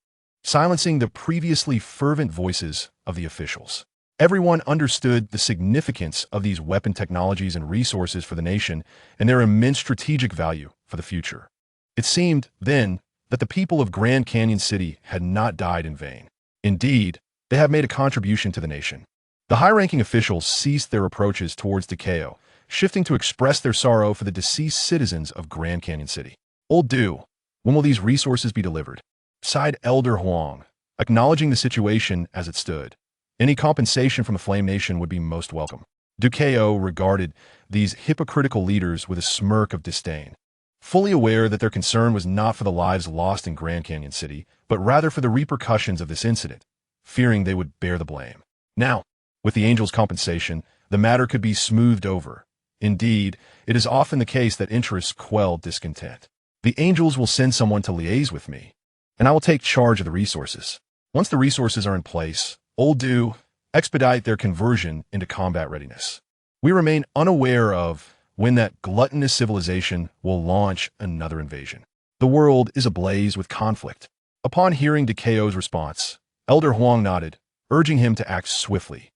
silencing the previously fervent voices of the officials. Everyone understood the significance of these weapon technologies and resources for the nation and their immense strategic value for the future. It seemed, then, that the people of Grand Canyon City had not died in vain. Indeed, they have made a contribution to the nation. The high-ranking officials ceased their approaches towards Dukeo, shifting to express their sorrow for the deceased citizens of Grand Canyon City. Old Du, when will these resources be delivered? Sighed Elder Huang, acknowledging the situation as it stood. Any compensation from the Flame Nation would be most welcome. Dukeo regarded these hypocritical leaders with a smirk of disdain, fully aware that their concern was not for the lives lost in Grand Canyon City, but rather for the repercussions of this incident, fearing they would bear the blame. Now, with the Angels' compensation, the matter could be smoothed over. Indeed, it is often the case that interests quell discontent. The Angels will send someone to liaise with me, and I will take charge of the resources. Once the resources are in place, Old Du expedite their conversion into combat readiness. We remain unaware of when that gluttonous civilization will launch another invasion. The world is ablaze with conflict. Upon hearing Dukeo's response, Elder Huang nodded, urging him to act swiftly.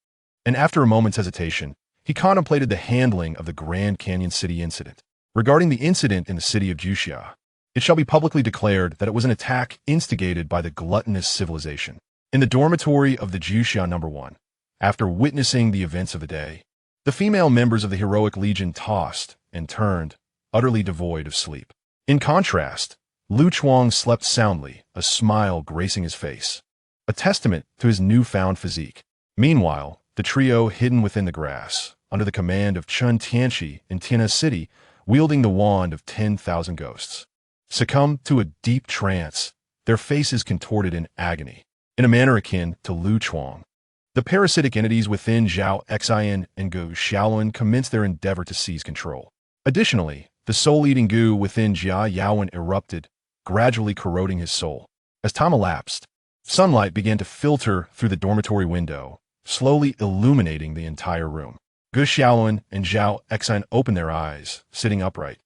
And after a moment's hesitation, he contemplated the handling of the Grand Canyon City incident. Regarding the incident in the city of Juxia, it shall be publicly declared that it was an attack instigated by the gluttonous civilization. In the dormitory of the Juxia No. 1, after witnessing the events of the day, the female members of the heroic legion tossed and turned, utterly devoid of sleep. In contrast, Lu Chuang slept soundly, a smile gracing his face, a testament to his newfound physique. Meanwhile, the trio hidden within the grass, under the command of Chen Tianqi in Tianhe City, wielding the wand of 10,000 ghosts, succumbed to a deep trance, their faces contorted in agony, in a manner akin to Lu Chuang. The parasitic entities within Zhao Xian and Gu Xiaolun commenced their endeavor to seize control. Additionally, the soul-eating goo within Jia Yaowen erupted, gradually corroding his soul. As time elapsed, sunlight began to filter through the dormitory window, slowly illuminating the entire room. Gu Xiaolun and Zhao Xian opened their eyes, sitting upright,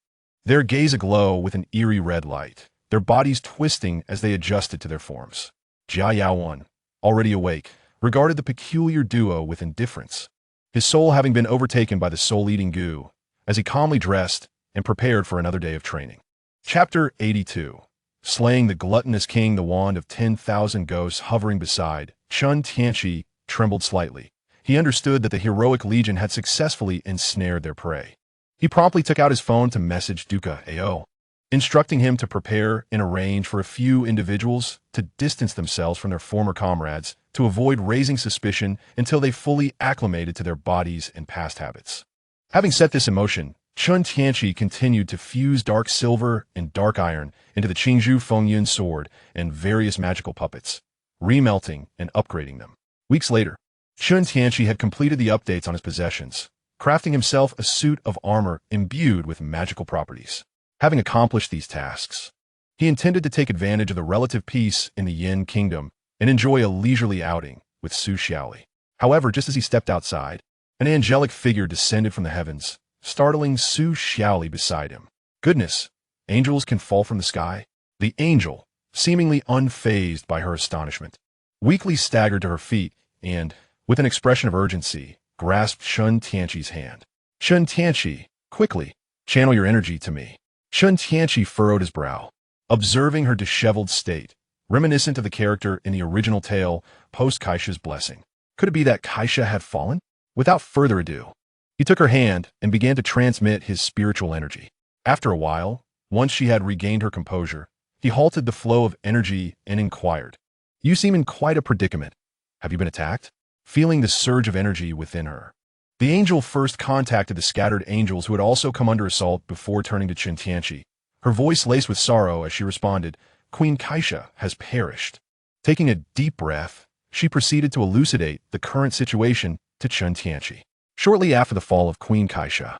their gaze aglow with an eerie red light, their bodies twisting as they adjusted to their forms. Jia Yaowen, already awake, regarded the peculiar duo with indifference, his soul having been overtaken by the soul-eating goo, as he calmly dressed and prepared for another day of training. Chapter 82. Slaying the gluttonous king. The wand of 10,000 ghosts hovering beside Chen Tianqi trembled slightly. He understood that the heroic legion had successfully ensnared their prey. He promptly took out his phone to message Duca Ao, instructing him to prepare and arrange for a few individuals to distance themselves from their former comrades to avoid raising suspicion until they fully acclimated to their bodies and past habits. Having set this in motion, Chen Tianqi continued to fuse dark silver and dark iron into the Qingzhu Fengyun sword and various magical puppets, remelting and upgrading them. Weeks later, Chen Tianqi had completed the updates on his possessions, crafting himself a suit of armor imbued with magical properties. Having accomplished these tasks, he intended to take advantage of the relative peace in the Yin kingdom and enjoy a leisurely outing with Su Xiaoli. However, just as he stepped outside, an angelic figure descended from the heavens, startling Su Xiaoli beside him. Goodness, angels can fall from the sky? The angel, seemingly unfazed by her astonishment, weakly staggered to her feet and, with an expression of urgency, grasped Chen Tianqi's hand. Chen Tianqi, quickly, channel your energy to me. Chen Tianqi furrowed his brow, observing her disheveled state, reminiscent of the character in the original tale, post-Kaisha's blessing. Could it be that Kaisha had fallen? Without further ado, he took her hand and began to transmit his spiritual energy. After a while, once she had regained her composure, he halted the flow of energy and inquired, "You seem in quite a predicament. Have you been attacked?" Feeling the surge of energy within her, the angel first contacted the scattered angels who had also come under assault before turning to Chen Tianqi, her voice laced with sorrow as she responded, "Queen Kaisha has perished." Taking a deep breath, she proceeded to elucidate the current situation to Chen Tianqi. Shortly after the fall of Queen Kaisha,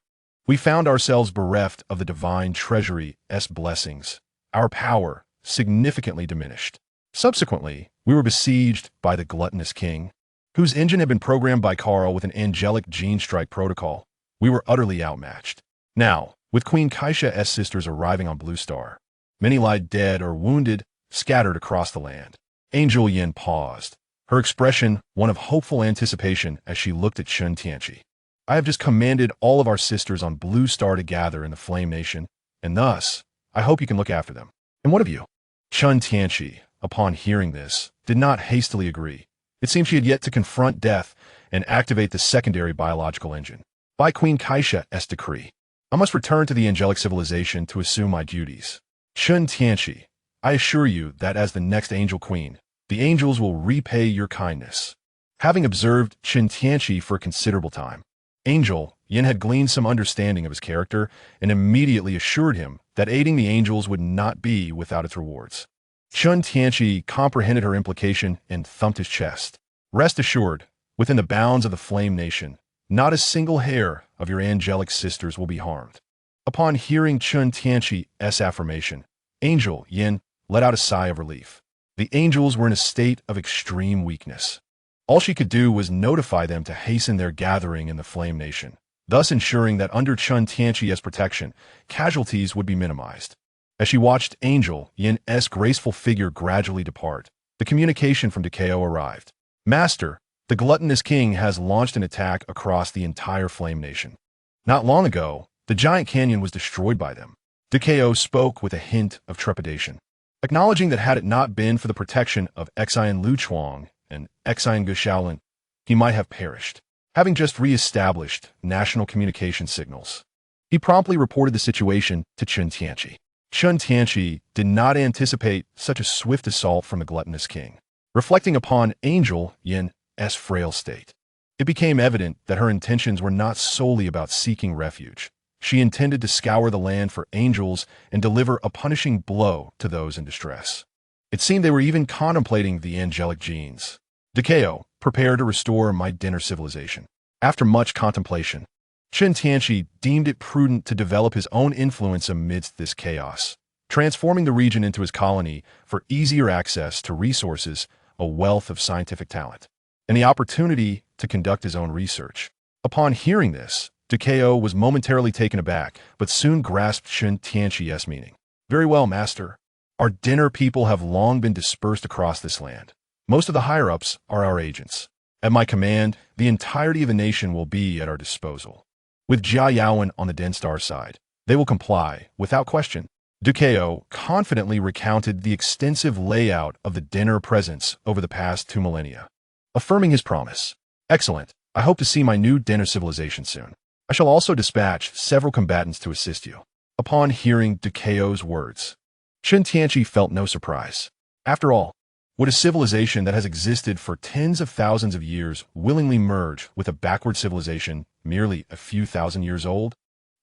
we found ourselves bereft of the divine treasury's blessings, our power significantly diminished. Subsequently, we were besieged by the gluttonous king, whose engine had been programmed by Carl with an angelic gene strike protocol. We were utterly outmatched. Now, with Queen Kaisha's sisters arriving on Blue Star, many lie dead or wounded, scattered across the land. Angel Yin paused, her expression one of hopeful anticipation as she looked at Chen Tianqi. "I have just commanded all of our sisters on Blue Star to gather in the Flame Nation, and thus, I hope you can look after them. And what of you?" Chen Tianqi, upon hearing this, did not hastily agree. It seemed she had yet to confront death and activate the secondary biological engine. By Queen Kaisha's decree, I must return to the angelic civilization to assume my duties. Chen Tianqi, I assure you that as the next angel queen, the angels will repay your kindness. Having observed Chen Tianqi for a considerable time, Angel Yin had gleaned some understanding of his character and immediately assured him that aiding the angels would not be without its rewards. Chen Tianqi comprehended her implication and thumped his chest. "Rest assured, within the bounds of the Flame Nation, not a single hair of your angelic sisters will be harmed." Upon hearing Chen Tianqi's affirmation, Angel Yin let out a sigh of relief. The angels were in a state of extreme weakness. All she could do was notify them to hasten their gathering in the Flame Nation, thus ensuring that under Chen Tianqi's protection, casualties would be minimized. As she watched Angel Yin's graceful figure gradually depart, the communication from Decao arrived. "Master, the gluttonous king has launched an attack across the entire Flame Nation. Not long ago, the giant canyon was destroyed by them." Decao spoke with a hint of trepidation, acknowledging that had it not been for the protection of Xian Lu Chuang and Xian Gu Xiaolun, he might have perished. Having just re-established national communication signals, he promptly reported the situation to Chen Tianqi. Chen Tianqi did not anticipate such a swift assault from the gluttonous king. Reflecting upon Angel Yin's frail state, it became evident that her intentions were not solely about seeking refuge. She intended to scour the land for angels and deliver a punishing blow to those in distress. It seemed they were even contemplating the angelic genes. Decao, prepare to restore my dinner civilization. After much contemplation, Chen Tianqi deemed it prudent to develop his own influence amidst this chaos, transforming the region into his colony for easier access to resources, a wealth of scientific talent, and the opportunity to conduct his own research. Upon hearing this, Decao was momentarily taken aback, but soon grasped Chen Tianqi's meaning. Very well, master. Our dinner people have long been dispersed across this land. Most of the higher-ups are our agents. At my command, the entirety of the nation will be at our disposal. With Jia Yaowen on the Denstar side, they will comply, without question. Decao confidently recounted the extensive layout of the dinner presence over the past 2 millennia, affirming his promise. Excellent. I hope to see my new dinner civilization soon. I shall also dispatch several combatants to assist you. Upon hearing Decao's words, Chen Tianqi felt no surprise. After all, would a civilization that has existed for tens of thousands of years willingly merge with a backward civilization merely a few thousand years old?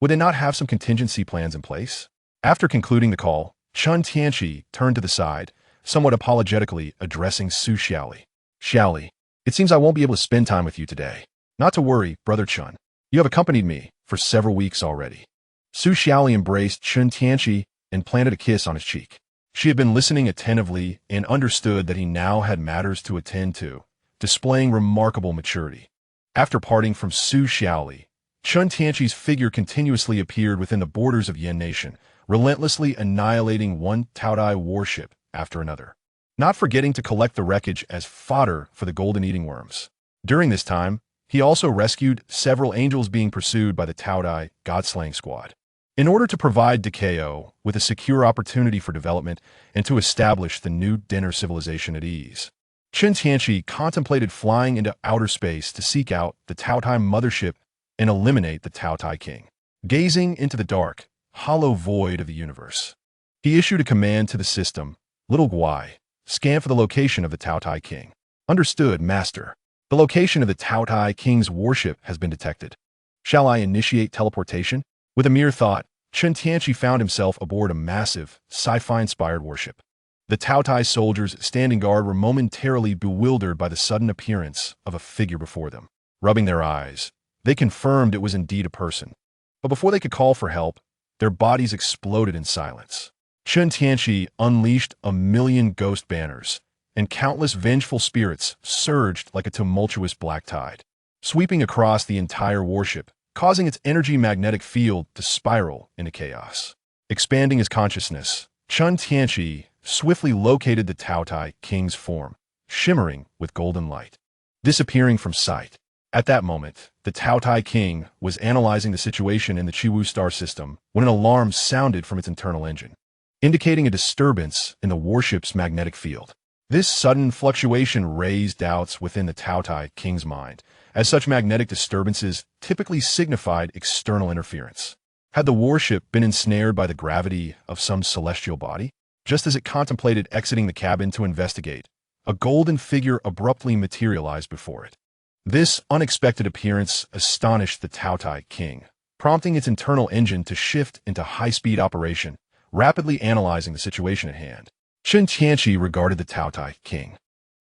Would they not have some contingency plans in place? After concluding the call, Chen Tianqi turned to the side, somewhat apologetically addressing Su Xiaoli. Xiaoli, it seems I won't be able to spend time with you today. Not to worry, Brother Chen. You have accompanied me for several weeks already. Su Xiaoli embraced Chen Tianqi and planted a kiss on his cheek. She had been listening attentively and understood that he now had matters to attend to, displaying remarkable maturity. After parting from Su Xiaoli, Chen Tianqi's figure continuously appeared within the borders of Yen Nation, relentlessly annihilating one Taodai warship after another, not forgetting to collect the wreckage as fodder for the golden-eating worms. During this time, he also rescued several angels being pursued by the Taodai God-slaying squad. In order to provide Decao with a secure opportunity for development and to establish the new dinner civilization at ease, Chen Tianqi contemplated flying into outer space to seek out the Taotai mothership and eliminate the Taotai king. Gazing into the dark, hollow void of the universe, he issued a command to the system, Little Guai, scan for the location of the Taotai king. Understood, master. The location of the Taotai king's warship has been detected. Shall I initiate teleportation? With a mere thought, Chen Tianqi found himself aboard a massive, sci-fi-inspired warship. The Taotai soldiers standing guard were momentarily bewildered by the sudden appearance of a figure before them. Rubbing their eyes, they confirmed it was indeed a person. But before they could call for help, their bodies exploded in silence. Chen Tianqi unleashed 1,000,000 ghost banners, and countless vengeful spirits surged like a tumultuous black tide, sweeping across the entire warship, causing its energy magnetic field to spiral into chaos. Expanding his consciousness, Chen Tianqi swiftly located the Taotai king's form, shimmering with golden light, disappearing from sight. At that moment, the Taotai king was analyzing the situation in the Chiwu star system when an alarm sounded from its internal engine, indicating a disturbance in the warship's magnetic field. This sudden fluctuation raised doubts within the Taotai king's mind, as such magnetic disturbances typically signified external interference. Had the warship been ensnared by the gravity of some celestial body? Just as it contemplated exiting the cabin to investigate, a golden figure abruptly materialized before it. This unexpected appearance astonished the Taotai king, prompting its internal engine to shift into high-speed operation, rapidly analyzing the situation at hand. Chen Tianqi regarded the Taotai king,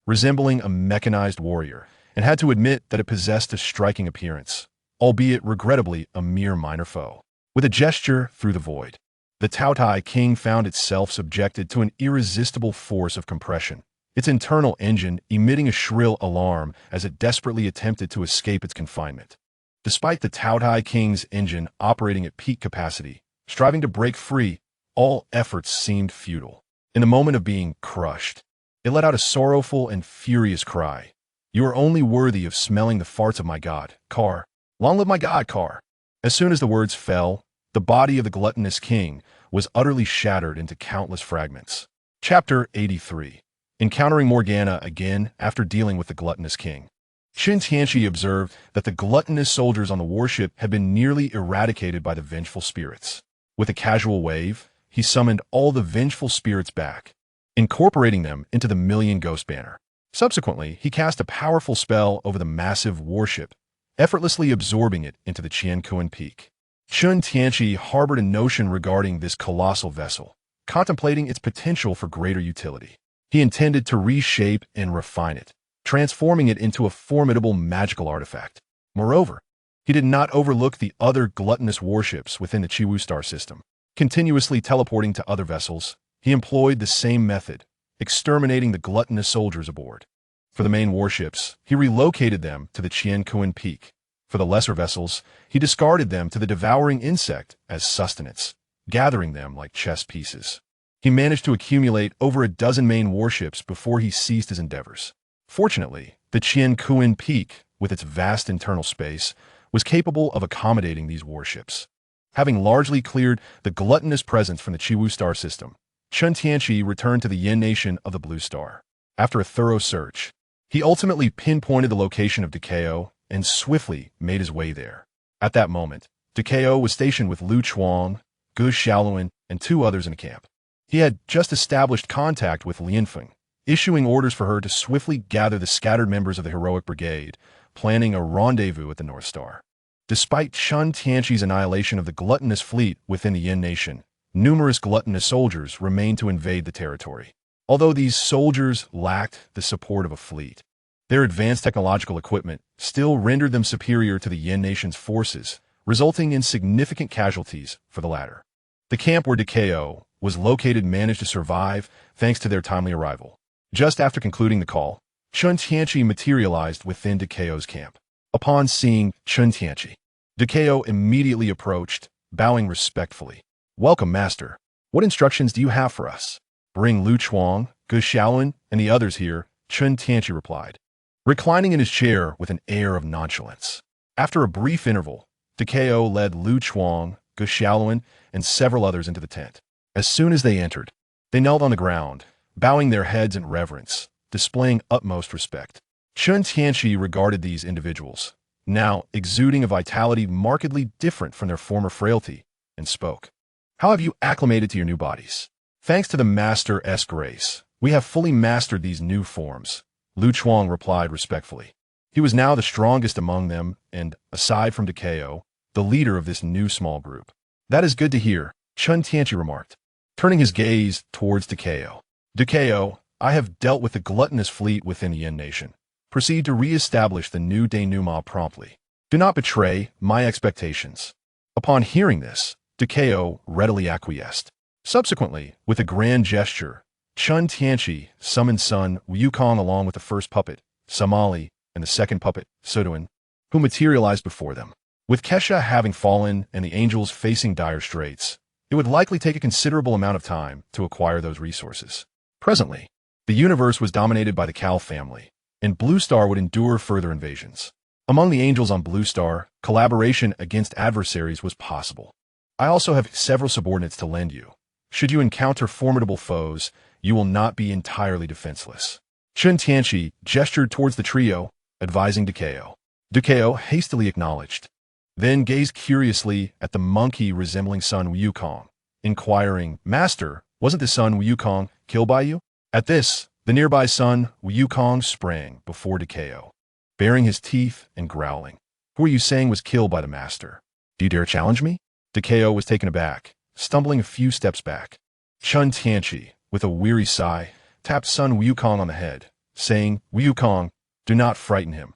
resembling a mechanized warrior, and had to admit that it possessed a striking appearance, albeit regrettably a mere minor foe. With a gesture through the void, the Taotai king found itself subjected to an irresistible force of compression, its internal engine emitting a shrill alarm as it desperately attempted to escape its confinement. Despite the Taotai king's engine operating at peak capacity, striving to break free, all efforts seemed futile. In the moment of being crushed, it let out a sorrowful and furious cry. You are only worthy of smelling the farts of my god, Kar. Long live my god, Kar. As soon as the words fell, the body of the gluttonous king was utterly shattered into countless fragments. Chapter 83. Encountering Morgana again after dealing with the gluttonous king. Chen Tianqi observed that the gluttonous soldiers on the warship had been nearly eradicated by the vengeful spirits. With a casual wave, he summoned all the vengeful spirits back, incorporating them into the Million Ghost banner. Subsequently, he cast a powerful spell over the massive warship, effortlessly absorbing it into the Tianqi Peak. Chen Tianqi harbored a notion regarding this colossal vessel, contemplating its potential for greater utility. He intended to reshape and refine it, transforming it into a formidable magical artifact. Moreover, he did not overlook the other gluttonous warships within the Chiwu star system. Continuously teleporting to other vessels, he employed the same method, exterminating the gluttonous soldiers aboard. For the main warships, he relocated them to the Tianqi Peak. For the lesser vessels, he discarded them to the devouring insect as sustenance, gathering them like chess pieces. He managed to accumulate over a dozen main warships before he ceased his endeavors. Fortunately, the Tianqi Peak, with its vast internal space, was capable of accommodating these warships. Having largely cleared the gluttonous presence from the Chiwu star system, Chen Tianqi returned to the Yin Nation of the Blue Star. After a thorough search, he ultimately pinpointed the location of Dekao and swiftly made his way there. At that moment, Dekao was stationed with Lu Chuang, Gu Xiaoluan, and 2 others in a camp. He had just established contact with Lianfeng, issuing orders for her to swiftly gather the scattered members of the heroic brigade, planning a rendezvous at the North Star. Despite Chen Tianqi's annihilation of the gluttonous fleet within the Yin Nation, numerous gluttonous soldiers remained to invade the territory. Although these soldiers lacked the support of a fleet, their advanced technological equipment still rendered them superior to the Yin Nation's forces, resulting in significant casualties for the latter. The camp where Dekao was located managed to survive thanks to their timely arrival. Just after concluding the call, Chen Tianqi materialized within Dekao's camp. Upon seeing Chen Tianqi, Dekao immediately approached, bowing respectfully. "Welcome, Master. What instructions do you have for us?" "Bring Lu Chuang, Gu Xiaoluan, and the others here," Chen Tianqi replied, reclining in his chair with an air of nonchalance. After a brief interval, Dekao led Lu Chuang, Gu Xiaoluan, and several others into the tent. As soon as they entered, they knelt on the ground, bowing their heads in reverence, displaying utmost respect. Chen Tianqi regarded these individuals, now exuding a vitality markedly different from their former frailty, and spoke. "How have you acclimated to your new bodies?" "Thanks to the Master's grace, we have fully mastered these new forms," Lu Chuang replied respectfully. He was now the strongest among them and, aside from Dekao, the leader of this new small group. "That is good to hear," Chen Tianqi remarked, turning his gaze towards Dekao. "Dekao, I have dealt with the gluttonous fleet within the Yin Nation. Proceed to re-establish the new denouement promptly. Do not betray my expectations." Upon hearing this, Dekao readily acquiesced. Subsequently, with a grand gesture, Chen Tianqi summoned Sun Wukong along with the first puppet, Samali, and the second puppet, Suduan, who materialized before them. With Kesha having fallen and the angels facing dire straits, it would likely take a considerable amount of time to acquire those resources. Presently, the universe was dominated by the Cal family, and Blue Star would endure further invasions. Among the angels on Blue Star, collaboration against adversaries was possible. I also have several subordinates to lend you. Should you encounter formidable foes, you will not be entirely defenseless. Chen Tianqi gestured towards the trio, advising Dekao. Dekao hastily acknowledged, then gazed curiously at the monkey resembling Sun Wukong, inquiring, "Master, wasn't the Sun Wukong killed by you?" At this, the nearby Sun Wukong sprang before Dekao, baring his teeth and growling. "Who are you saying was killed by the Master? Do you dare challenge me?" Dekao was taken aback, stumbling a few steps back. Chen Tianqi, with a weary sigh, tapped Sun Wukong on the head, saying, "Wukong, do not frighten him.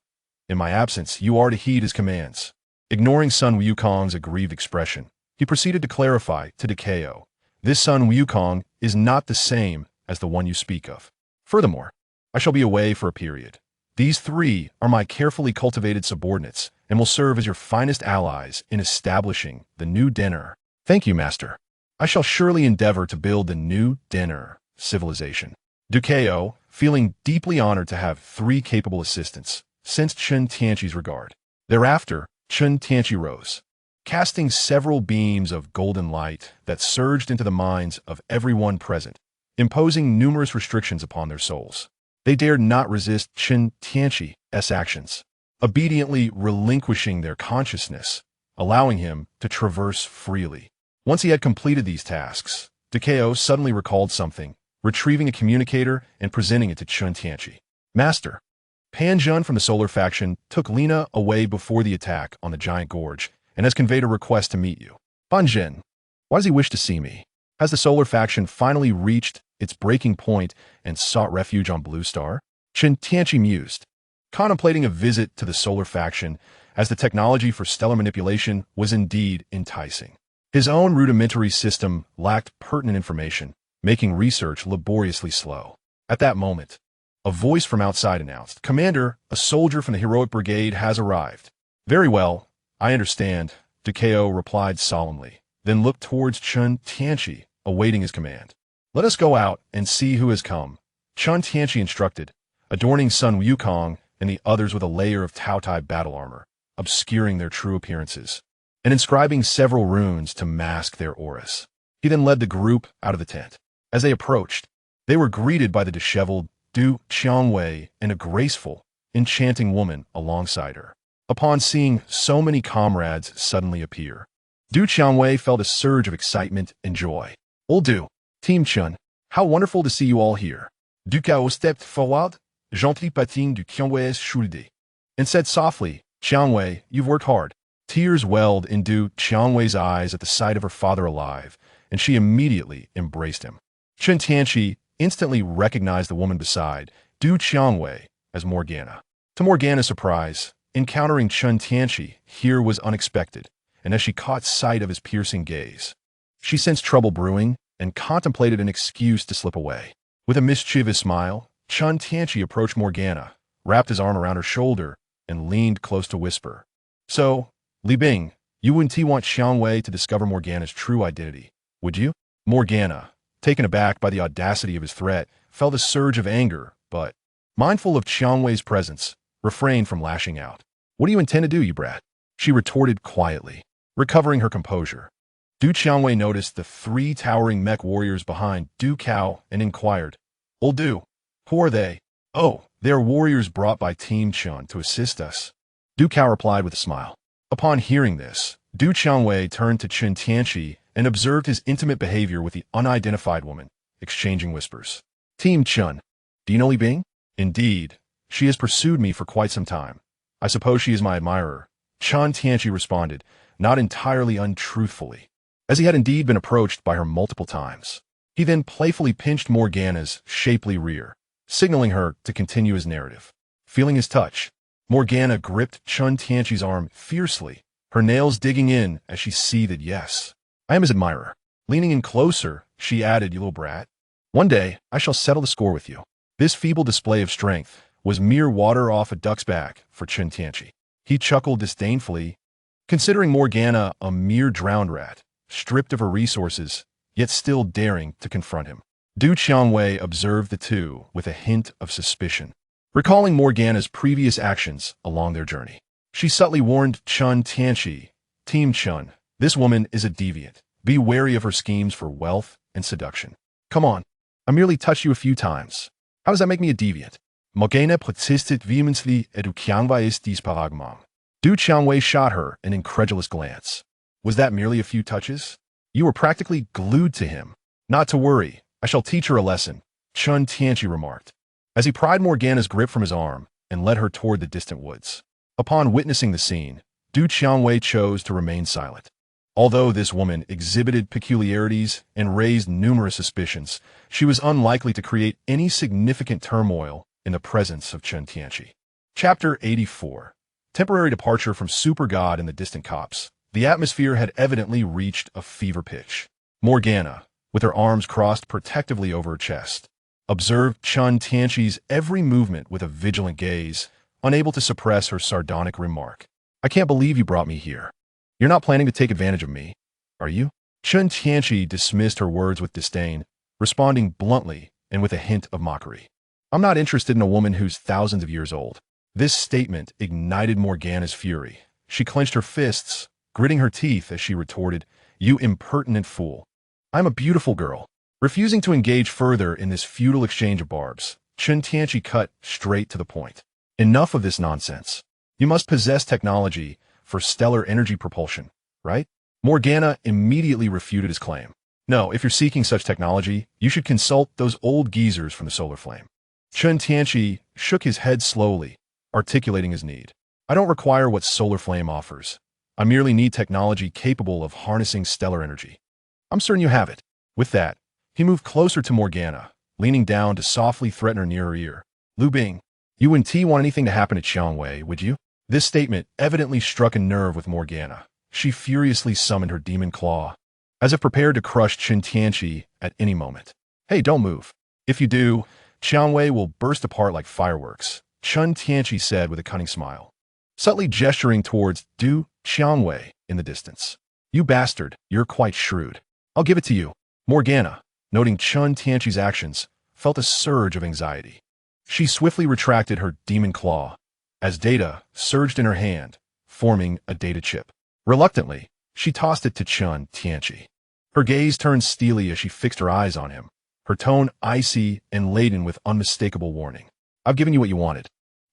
In my absence, you are to heed his commands." Ignoring Sun Wukong's aggrieved expression, he proceeded to clarify to Dekao, "This Sun Wukong is not the same as the one you speak of. Furthermore, I shall be away for a period. These 3 are my carefully cultivated subordinates and will serve as your finest allies in establishing the new dinner." "Thank you, Master. I shall surely endeavor to build the new dinner civilization." Dekao, feeling deeply honored to have 3 capable assistants, sensed Chen Tianqi's regard. Thereafter, Chen Tianqi rose, casting several beams of golden light that surged into the minds of everyone present, imposing numerous restrictions upon their souls. They dared not resist Chen Tianqi's actions, obediently relinquishing their consciousness, allowing him to traverse freely. Once he had completed these tasks, Takeo suddenly recalled something, retrieving a communicator and presenting it to Chen Tianqi. Master. Pan Zhun from the Solar faction took Lina away before the attack on the Giant Gorge and has conveyed a request to meet you. Pan Zhun, why does he wish to see me? Has the Solar faction finally reached its breaking point and sought refuge on Blue Star? Chen Tianqi mused, contemplating a visit to the Solar faction as the technology for stellar manipulation was indeed enticing. His own rudimentary system lacked pertinent information, making research laboriously slow. At that moment, a voice from outside announced, "Commander, a soldier from the heroic brigade has arrived." "Very well, I understand," Takeo replied solemnly, then looked towards Chen Tianqi, awaiting his command. "Let us go out and see who has come," Chen Tianqi instructed, adorning Sun Wukong and the others with a layer of Taotai battle armor, obscuring their true appearances, and inscribing several runes to mask their auras. He then led the group out of the tent. As they approached, they were greeted by the disheveled Du Qiangwei and a graceful, enchanting woman alongside her. Upon seeing so many comrades suddenly appear, Du Qiangwei felt a surge of excitement and joy. "Old Du, Team Chen, how wonderful to see you all here." Du Cao stepped forward, gently patting Du Qiangwei's shoulder, and said softly, "Qiangwei, you've worked hard." Tears welled in Du Qiangwei's eyes at the sight of her father alive, and she immediately embraced him. Chen Tianqi instantly recognized the woman beside Du Qiangwei as Morgana. To Morgana's surprise, encountering Chen Tianqi here was unexpected, and as she caught sight of his piercing gaze, she sensed trouble brewing and contemplated an excuse to slip away. With a mischievous smile, Chen Tianqi approached Morgana, wrapped his arm around her shoulder, and leaned close to whisper, "So, Li Bing, you wouldn't want Qiangwei to discover Morgana's true identity, would you?" Morgana, taken aback by the audacity of his threat, felt a surge of anger, but, mindful of Qiangwei's presence, refrained from lashing out. "What do you intend to do, you brat?" she retorted quietly, recovering her composure. Du Qiangwei noticed the 3 towering mech warriors behind Du Cao and inquired, "Old Du, who are they?" "Oh, they are warriors brought by Team Chen to assist us," Du Cao replied with a smile. Upon hearing this, Du Qiangwei turned to Chen Tianqi and observed his intimate behavior with the unidentified woman, exchanging whispers. "Team Chen, do you know Li Bing?" "Indeed, she has pursued me for quite some time. I suppose she is my admirer," Chen Tianqi responded, not entirely untruthfully, as he had indeed been approached by her multiple times. He then playfully pinched Morgana's shapely rear, signaling her to continue his narrative. Feeling his touch, Morgana gripped Chen Tianqi's arm fiercely, her nails digging in as she seethed yes. "I am his admirer." Leaning in closer, she added, "You little brat. One day, I shall settle the score with you." This feeble display of strength was mere water off a duck's back for Chen Tianqi. He chuckled disdainfully, considering Morgana a mere drowned rat, stripped of her resources, yet still daring to confront him. Du Qiangwei observed the two with a hint of suspicion, recalling Morgana's previous actions along their journey. She subtly warned Chen Tianqi, "Team Chen, this woman is a deviant. Be wary of her schemes for wealth and seduction." "Come on, I merely touched you a few times. How does that make me a deviant?" Morgana protested vehemently et Du Qiangwei's disparagement. Du Qiangwei shot her an incredulous glance. "Was that merely a few touches? You were practically glued to him." "Not to worry, I shall teach her a lesson," Chen Tianqi remarked, as he pried Morgana's grip from his arm and led her toward the distant woods. Upon witnessing the scene, Du Qiangwei chose to remain silent. Although this woman exhibited peculiarities and raised numerous suspicions, she was unlikely to create any significant turmoil in the presence of Chen Tianqi. Chapter 84. Temporary departure from Super God and the distant cops. The atmosphere had evidently reached a fever pitch. Morgana, with her arms crossed protectively over her chest, observed Chen Tianqi's every movement with a vigilant gaze, unable to suppress her sardonic remark. "I can't believe you brought me here. You're not planning to take advantage of me, are you?" Chen Tianqi dismissed her words with disdain, responding bluntly and with a hint of mockery. "I'm not interested in a woman who's thousands of years old." This statement ignited Morgana's fury. She clenched her fists, gritting her teeth as she retorted, "You impertinent fool. I'm a beautiful girl." Refusing to engage further in this futile exchange of barbs, Chen Tianqi cut straight to the point. "Enough of this nonsense. You must possess technology for stellar energy propulsion, right?" Morgana immediately refuted his claim. No, if you're seeking such technology, you should consult those old geezers from the solar flame. Chen Tianqi shook his head slowly, articulating his need. I don't require what solar flame offers. I merely need technology capable of harnessing stellar energy. I'm certain you have it. With that, he moved closer to Morgana, leaning down to softly threaten her near her ear. Lu Bing, you and T want anything to happen to Xiangwei, would you? This statement evidently struck a nerve with Morgana. She furiously summoned her demon claw, as if prepared to crush Chen Tianqi at any moment. Hey, don't move. If you do, Xiangwei will burst apart like fireworks, Chen Tianqi said with a cunning smile, subtly gesturing towards Du Xiangwei in the distance. You bastard, you're quite shrewd. I'll give it to you. Morgana, noting Chen Tianqi's actions, felt a surge of anxiety. She swiftly retracted her demon claw, as data surged in her hand, forming a data chip. Reluctantly, she tossed it to Chen Tianqi. Her gaze turned steely as she fixed her eyes on him, her tone icy and laden with unmistakable warning. I've given you what you wanted.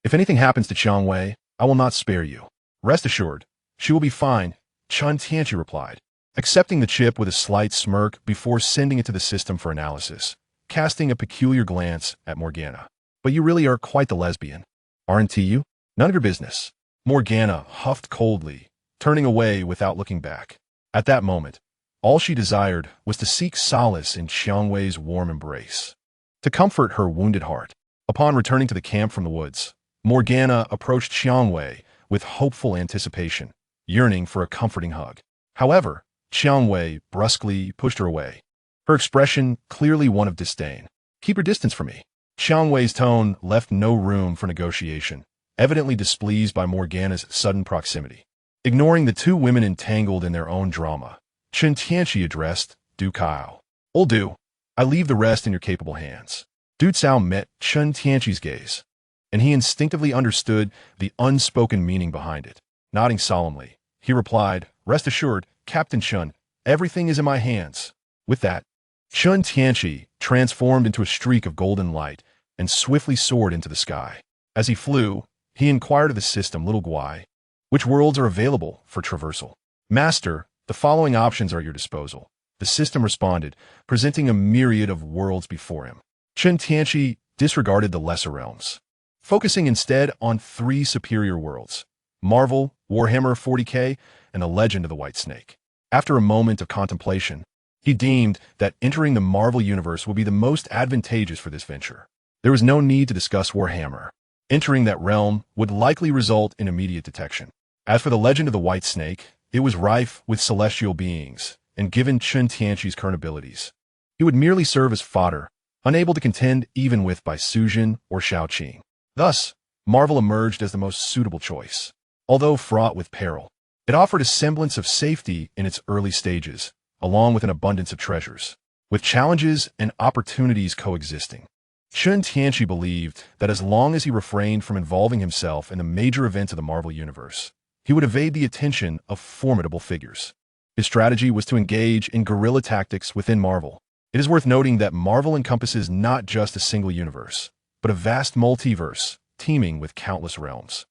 If anything happens to Xiangwei, I will not spare you. Rest assured, she will be fine, Chen Tianqi replied, accepting the chip with a slight smirk before sending it to the system for analysis, casting a peculiar glance at Morgana. But you really are quite the lesbian, aren't you? None of your business. Morgana huffed coldly, turning away without looking back. At that moment, all she desired was to seek solace in Xiangwei's warm embrace, to comfort her wounded heart. Upon returning to the camp from the woods, Morgana approached Xiangwei with hopeful anticipation, yearning for a comforting hug. However, Xiangwei brusquely pushed her away, her expression clearly one of disdain. Keep your distance from me. Xiangwei's tone left no room for negotiation, evidently displeased by Morgana's sudden proximity. Ignoring the two women entangled in their own drama, Chen Tianqi addressed Du Cao. Old Du, I leave the rest in your capable hands. Du Cao met Chen Tianqi's gaze, and he instinctively understood the unspoken meaning behind it. Nodding solemnly, he replied, Rest assured, Captain Chen, everything is in my hands. With that, Chen Tianqi transformed into a streak of golden light and swiftly soared into the sky. As he flew, he inquired of the system, Little Guai, which worlds are available for traversal? Master, the following options are at your disposal. The system responded, presenting a myriad of worlds before him. Chen Tianqi disregarded the lesser realms, focusing instead on 3 superior worlds: Marvel, Warhammer 40K, and the Legend of the White Snake. After a moment of contemplation, he deemed that entering the Marvel universe would be the most advantageous for this venture. There was no need to discuss Warhammer. Entering that realm would likely result in immediate detection. As for the Legend of the White Snake, it was rife with celestial beings, and given Chen Tianqi's current abilities, he would merely serve as fodder, unable to contend even with Bai Sujin or Shao Qing. Thus, Marvel emerged as the most suitable choice. Although fraught with peril, it offered a semblance of safety in its early stages, along with an abundance of treasures, with challenges and opportunities coexisting. Chen Tianqi believed that as long as he refrained from involving himself in the major events of the Marvel Universe, he would evade the attention of formidable figures. His strategy was to engage in guerrilla tactics within Marvel. It is worth noting that Marvel encompasses not just a single universe, but a vast multiverse teeming with countless realms.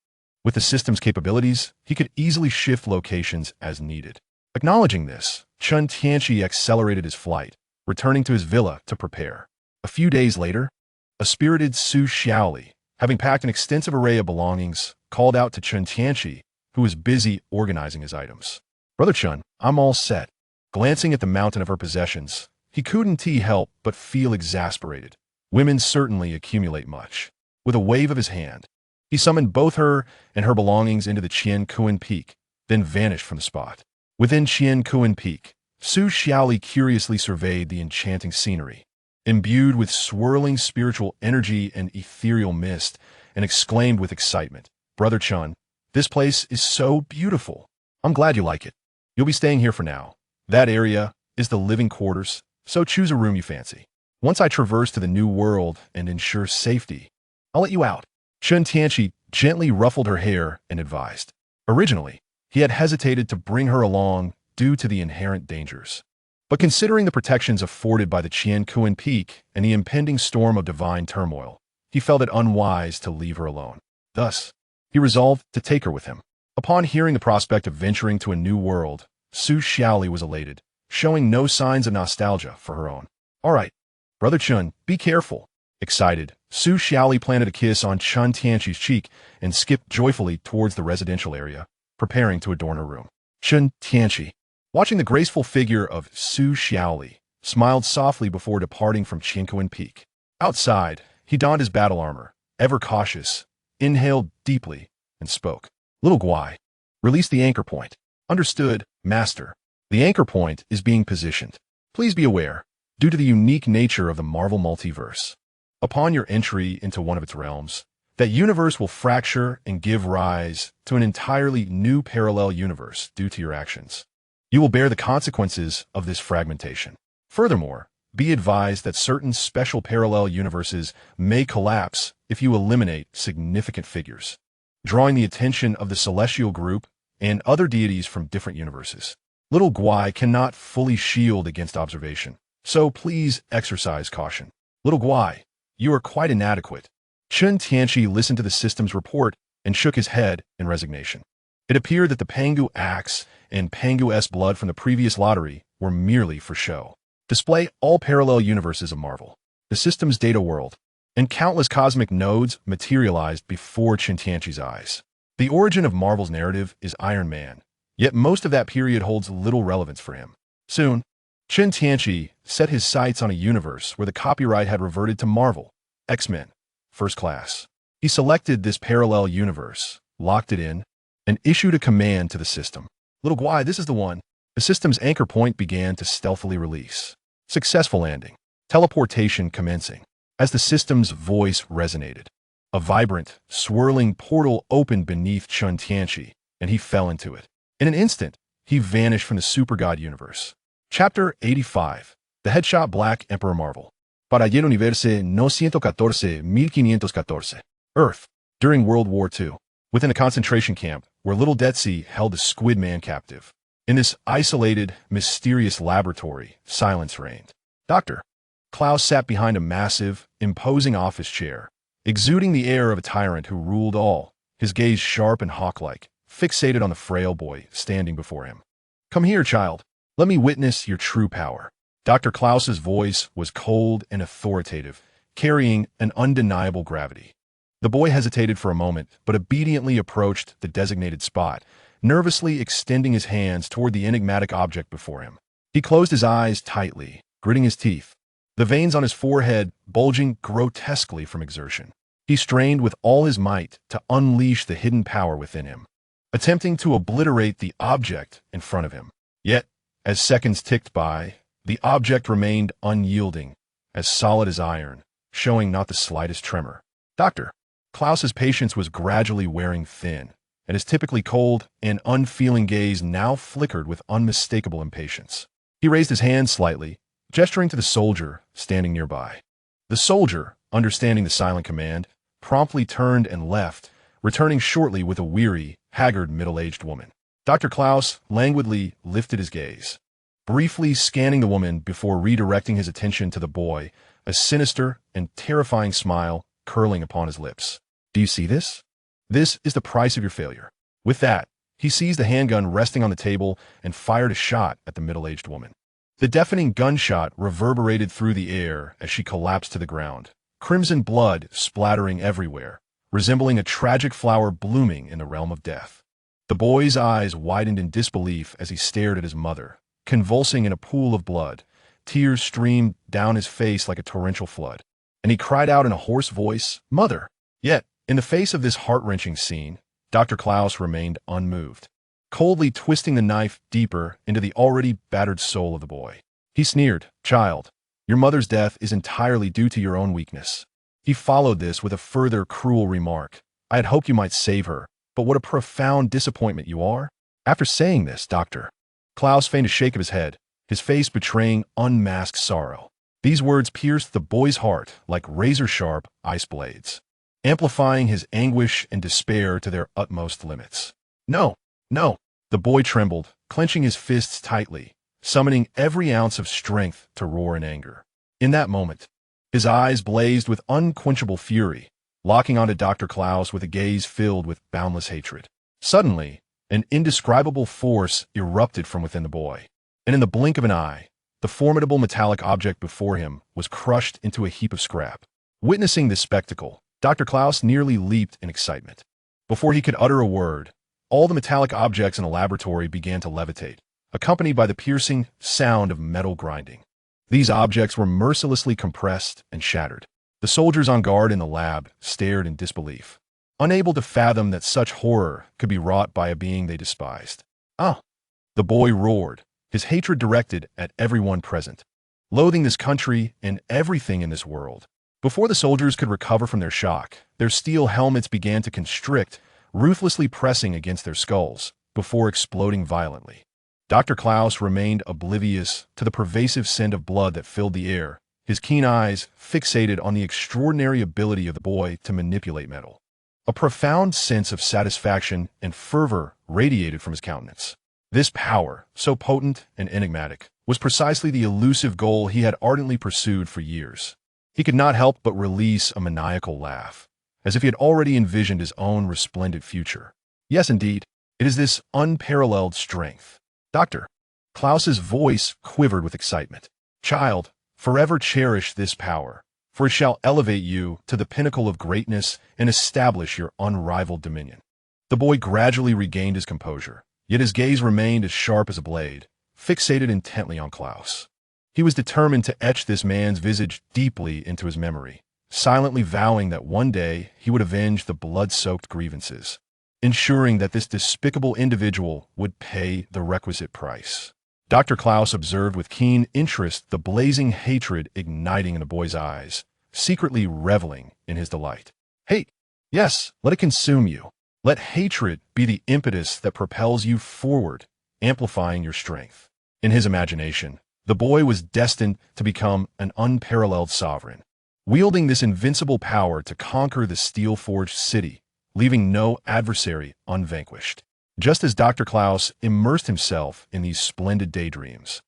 With the system's capabilities, he could easily shift locations as needed. Acknowledging this, Chen Tianqi accelerated his flight, returning to his villa to prepare. A few days later, a spirited Su Xiaoli, having packed an extensive array of belongings, called out to Chen Tianqi, who was busy organizing his items. Brother Chen, I'm all set. Glancing at the mountain of her possessions, he couldn't help but feel exasperated. Women certainly accumulate much. With a wave of his hand, he summoned both her and her belongings into the Tianqi Peak, then vanished from the spot. Within Tianqi Peak, Su Xiaoli curiously surveyed the enchanting scenery, imbued with swirling spiritual energy and ethereal mist, and exclaimed with excitement, Brother Chen, this place is so beautiful. I'm glad you like it. You'll be staying here for now. That area is the living quarters, so choose a room you fancy. Once I traverse to the new world and ensure safety, I'll let you out. Chen Tianqi gently ruffled her hair and advised. Originally, he had hesitated to bring her along due to the inherent dangers. But considering the protections afforded by the Tianqi Peak and the impending storm of divine turmoil, he felt it unwise to leave her alone. Thus, he resolved to take her with him. Upon hearing the prospect of venturing to a new world, Su Xiaoli was elated, showing no signs of nostalgia for her own. All right, Brother Chen, be careful. Excited, Su Xiaoli planted a kiss on Chen Tianqi's cheek and skipped joyfully towards the residential area, preparing to adorn her room. Chen Tianqi, watching the graceful figure of Su Xiaoli, smiled softly before departing from Qinkuan Peak. Outside, he donned his battle armor, ever cautious, inhaled deeply, and spoke. Little Guai, release the anchor point. Understood, Master. The anchor point is being positioned. Please be aware, due to the unique nature of the Marvel Multiverse, upon your entry into one of its realms, that universe will fracture and give rise to an entirely new parallel universe due to your actions. You will bear the consequences of this fragmentation. Furthermore, be advised that certain special parallel universes may collapse if you eliminate significant figures, drawing the attention of the celestial group and other deities from different universes. Little Guai cannot fully shield against observation, so please exercise caution. Little Guai, you are quite inadequate. Chen Tianqi listened to the system's report and shook his head in resignation. It appeared that the Pangu axe and Pangu S blood from the previous lottery were merely for show. Display all parallel universes of Marvel, the system's data world, and countless cosmic nodes materialized before Chen Tianqi's eyes. The origin of Marvel's narrative is Iron Man, yet most of that period holds little relevance for him. Soon, Chen Tianqi set his sights on a universe where the copyright had reverted to Marvel, X-Men, First Class. He selected this parallel universe, locked it in, and issued a command to the system. Little Guai, this is the one. The system's anchor point began to stealthily release. Successful landing. Teleportation commencing. As the system's voice resonated, a vibrant, swirling portal opened beneath Chen Tianqi, and he fell into it. In an instant, he vanished from the Super God universe. Chapter 85. The Headshot Black Emperor Marvel. Para el universe 914-1514. Earth. During World War II. Within a concentration camp, where Little Detsy held a squid man captive. In this isolated, mysterious laboratory, silence reigned. Dr. Klaus sat behind a massive, imposing office chair, exuding the air of a tyrant who ruled all, his gaze sharp and hawk-like, fixated on the frail boy standing before him. Come here, child. Let me witness your true power. Dr. Klaus's voice was cold and authoritative, carrying an undeniable gravity. The boy hesitated for a moment, but obediently approached the designated spot, nervously extending his hands toward the enigmatic object before him. He closed his eyes tightly, gritting his teeth, the veins on his forehead bulging grotesquely from exertion. He strained with all his might to unleash the hidden power within him, attempting to obliterate the object in front of him. Yet, as seconds ticked by, the object remained unyielding, as solid as iron, showing not the slightest tremor. Dr. Klaus's patience was gradually wearing thin, and his typically cold and unfeeling gaze now flickered with unmistakable impatience. He raised his hand slightly, gesturing to the soldier standing nearby. The soldier, understanding the silent command, promptly turned and left, returning shortly with a weary, haggard middle-aged woman. Dr. Klaus languidly lifted his gaze, briefly scanning the woman before redirecting his attention to the boy, a sinister and terrifying smile curling upon his lips. Do you see this? This is the price of your failure. With that, he seized the handgun resting on the table and fired a shot at the middle-aged woman. The deafening gunshot reverberated through the air as she collapsed to the ground, crimson blood splattering everywhere, resembling a tragic flower blooming in the realm of death. The boy's eyes widened in disbelief as he stared at his mother, convulsing in a pool of blood. Tears streamed down his face like a torrential flood, and he cried out in a hoarse voice, "Mother!" Yet, in the face of this heart-wrenching scene, Dr. Klaus remained unmoved, coldly twisting the knife deeper into the already battered soul of the boy. He sneered, "Child, your mother's death is entirely due to your own weakness." He followed this with a further cruel remark. "I had hoped you might save her, but what a profound disappointment you are." After saying this, Dr. Klaus feigned a shake of his head, his face betraying unmasked sorrow. These words pierced the boy's heart like razor-sharp ice blades, amplifying his anguish and despair to their utmost limits. "No, no." The boy trembled, clenching his fists tightly, summoning every ounce of strength to roar in anger. In that moment, his eyes blazed with unquenchable fury, locking onto Dr. Klaus with a gaze filled with boundless hatred. Suddenly, an indescribable force erupted from within the boy. and in the blink of an eye, the formidable metallic object before him was crushed into a heap of scrap. Witnessing this spectacle, Dr. Klaus nearly leaped in excitement. Before he could utter a word, all the metallic objects in the laboratory began to levitate, accompanied by the piercing sound of metal grinding. These objects were mercilessly compressed and shattered. The soldiers on guard in the lab stared in disbelief, unable to fathom that such horror could be wrought by a being they despised. "Ah!" the boy roared, his hatred directed at everyone present, loathing this country and everything in this world. Before the soldiers could recover from their shock, their steel helmets began to constrict, ruthlessly pressing against their skulls, before exploding violently. Dr. Klaus remained oblivious to the pervasive scent of blood that filled the air, his keen eyes fixated on the extraordinary ability of the boy to manipulate metal. A profound sense of satisfaction and fervor radiated from his countenance. This power, so potent and enigmatic, was precisely the elusive goal he had ardently pursued for years. He could not help but release a maniacal laugh, as if he had already envisioned his own resplendent future. Yes, indeed, it is this unparalleled strength. Dr. Klaus's voice quivered with excitement. "Child, forever cherish this power, for it shall elevate you to the pinnacle of greatness and establish your unrivaled dominion." The boy gradually regained his composure, yet his gaze remained as sharp as a blade, fixated intently on Klaus. He was determined to etch this man's visage deeply into his memory, silently vowing that one day he would avenge the blood-soaked grievances, ensuring that this despicable individual would pay the requisite price. Dr. Klaus observed with keen interest the blazing hatred igniting in the boy's eyes, secretly reveling in his delight. "Hate, yes, let it consume you. Let hatred be the impetus that propels you forward, amplifying your strength." In his imagination, the boy was destined to become an unparalleled sovereign, wielding this invincible power to conquer the steel-forged city, leaving no adversary unvanquished. Just as Dr. Klaus immersed himself in these splendid daydreams,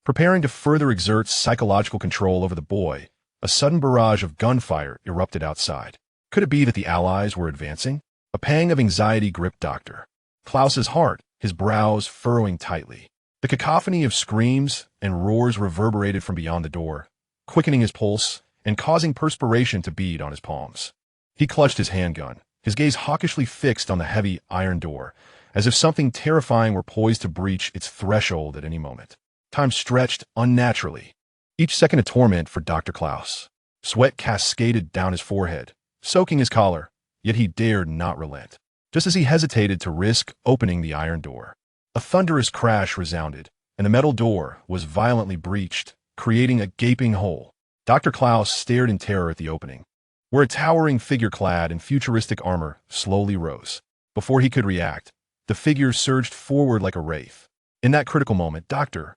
preparing to further exert psychological control over the boy, a sudden barrage of gunfire erupted outside. Could it be that the Allies were advancing? A pang of anxiety gripped Dr. Klaus's heart, his brows furrowing tightly. The cacophony of screams and roars reverberated from beyond the door, quickening his pulse and causing perspiration to bead on his palms. He clutched his handgun, his gaze hawkishly fixed on the heavy iron door, as if something terrifying were poised to breach its threshold at any moment. Time stretched unnaturally, each second a torment for Dr. Klaus. Sweat cascaded down his forehead, soaking his collar, yet he dared not relent. Just as he hesitated to risk opening the iron door, a thunderous crash resounded, and the metal door was violently breached, creating a gaping hole. Dr. Klaus stared in terror at the opening, where a towering figure clad in futuristic armor slowly rose. Before he could react, the figure surged forward like a wraith. In that critical moment, Dr.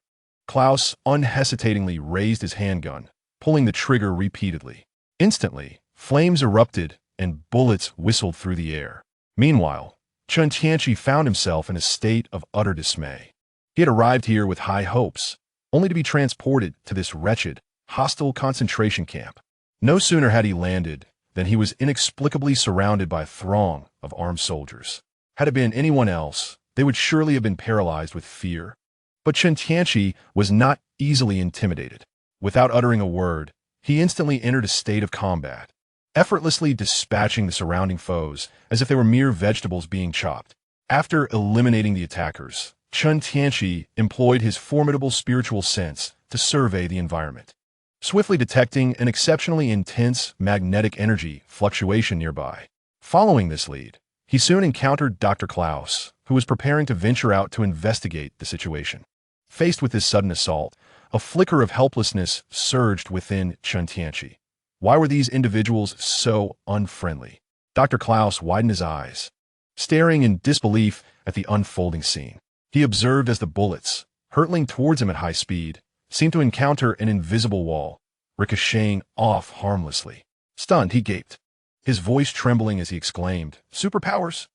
Klaus unhesitatingly raised his handgun, pulling the trigger repeatedly. Instantly, flames erupted and bullets whistled through the air. Meanwhile, Chen Tianqi found himself in a state of utter dismay. He had arrived here with high hopes, only to be transported to this wretched, hostile concentration camp. No sooner had he landed than he was inexplicably surrounded by a throng of armed soldiers. Had it been anyone else, they would surely have been paralyzed with fear. But Chen Tianqi was not easily intimidated. Without uttering a word, he instantly entered a state of combat, effortlessly dispatching the surrounding foes as if they were mere vegetables being chopped. After eliminating the attackers, Chen Tianqi employed his formidable spiritual sense to survey the environment, swiftly detecting an exceptionally intense magnetic energy fluctuation nearby. Following this lead, he soon encountered Dr. Klaus, who was preparing to venture out to investigate the situation. Faced with this sudden assault, a flicker of helplessness surged within Chen Tianqi. Why were these individuals so unfriendly? Dr. Klaus widened his eyes, staring in disbelief at the unfolding scene. He observed as the bullets, hurtling towards him at high speed, seemed to encounter an invisible wall, ricocheting off harmlessly. Stunned, he gaped, his voice trembling as he exclaimed, "Superpowers?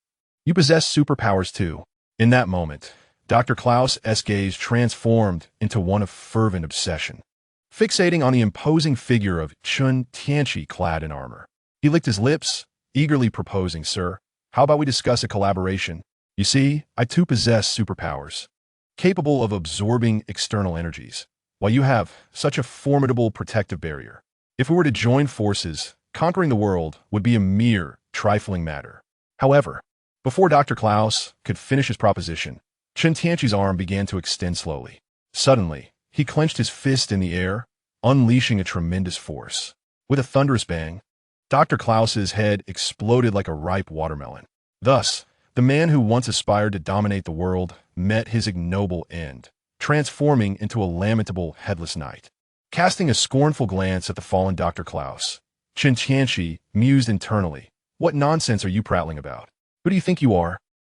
You possess superpowers too." In that moment, Dr. Klaus's gaze transformed into one of fervent obsession, fixating on the imposing figure of Chen Tianqi clad in armor. He licked his lips, eagerly proposing, "Sir, how about we discuss a collaboration? You see, I too possess superpowers." capable of absorbing external energies, while you have such a formidable protective barrier. If we were to join forces, conquering the world would be a mere trifling matter. However, before Dr. Klaus could finish his proposition, Chen Tianqi's arm began to extend slowly. Suddenly, he clenched his fist in the air, unleashing a tremendous force. With a thunderous bang, Dr. Klaus's head exploded like a ripe watermelon. Thus, the man who once aspired to dominate the world met his ignoble end, transforming into a lamentable headless knight. Casting a scornful glance at the fallen Dr. Klaus, Chen Tianqi mused internally, "What nonsense are you prattling about? Who do you think you are,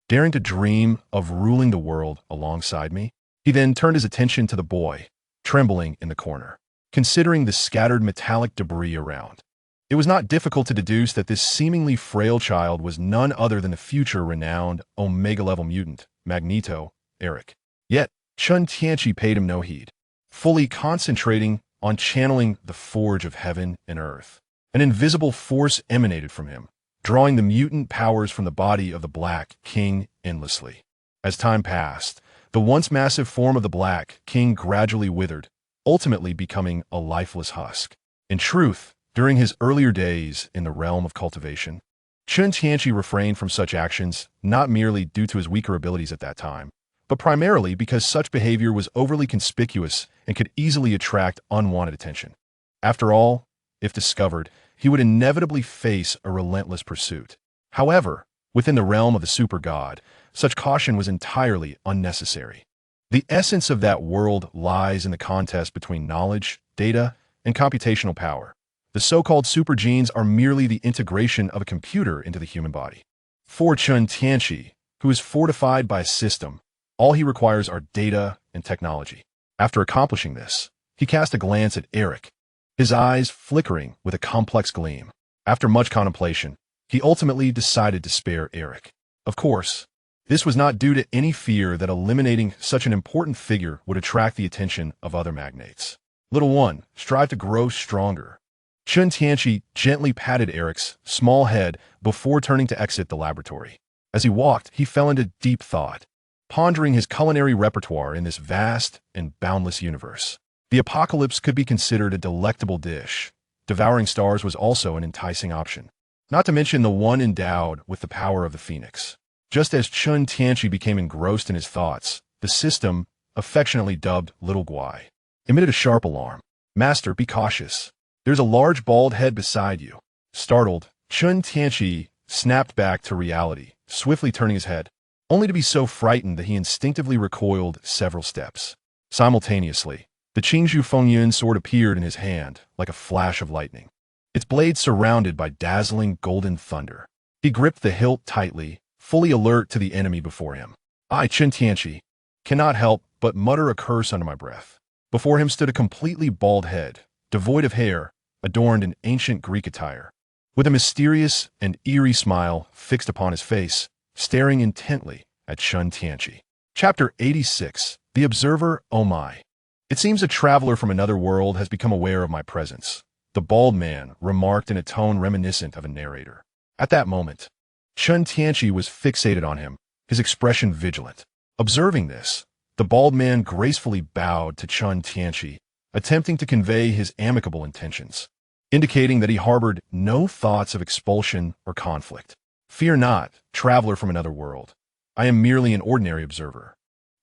daring to dream of ruling the world alongside me?" He then turned his attention to the boy, trembling in the corner, considering the scattered metallic debris around. It was not difficult to deduce that this seemingly frail child was none other than the future renowned Omega-level mutant, Magneto, Eric. Yet, Chen Tianqi paid him no heed, fully concentrating on channeling the forge of heaven and earth. An invisible force emanated from him, drawing the mutant powers from the body of the Black King endlessly. As time passed, the once massive form of the Black King gradually withered, ultimately becoming a lifeless husk. In truth, during his earlier days in the realm of cultivation, Chen Tianqi refrained from such actions not merely due to his weaker abilities at that time, but primarily because such behavior was overly conspicuous and could easily attract unwanted attention. After all, if discovered, he would inevitably face a relentless pursuit. However, within the realm of the super god, such caution was entirely unnecessary. The essence of that world lies in the contest between knowledge, data, and computational power. The so-called super genes are merely the integration of a computer into the human body. For Chen Tianqi, who is fortified by a system, all he requires are data and technology. After accomplishing this, he cast a glance at Eric, his eyes flickering with a complex gleam. After much contemplation, he ultimately decided to spare Eric. Of course, this was not due to any fear that eliminating such an important figure would attract the attention of other magnates. Little one, strive to grow stronger. Chen Tianqi gently patted Eric's small head before turning to exit the laboratory. As he walked, he fell into deep thought, pondering his culinary repertoire in this vast and boundless universe. The apocalypse could be considered a delectable dish. Devouring stars was also an enticing option, not to mention the one endowed with the power of the phoenix. Just as Chen Tianqi became engrossed in his thoughts, the system, affectionately dubbed Little Guai, emitted a sharp alarm. "Master, be cautious. There's a large bald head beside you." Startled, Chen Tianqi snapped back to reality, swiftly turning his head, only to be so frightened that he instinctively recoiled several steps. Simultaneously, the Qingzhu Fengyun sword appeared in his hand like a flash of lightning, its blade surrounded by dazzling golden thunder. He gripped the hilt tightly, fully alert to the enemy before him. I, Chen Tianqi, cannot help but mutter a curse under my breath. Before him stood a completely bald head, devoid of hair, adorned in ancient Greek attire, with a mysterious and eerie smile fixed upon his face, staring intently at Chen Tianqi. Chapter 86. The Observer, Oh My. It seems a traveler from another world has become aware of my presence, the bald man remarked in a tone reminiscent of a narrator. At that moment, Chen Tianqi was fixated on him, his expression vigilant. Observing this, the bald man gracefully bowed to Chen Tianqi, attempting to convey his amicable intentions, indicating that he harbored no thoughts of expulsion or conflict. Fear not, traveler from another world. I am merely an ordinary observer.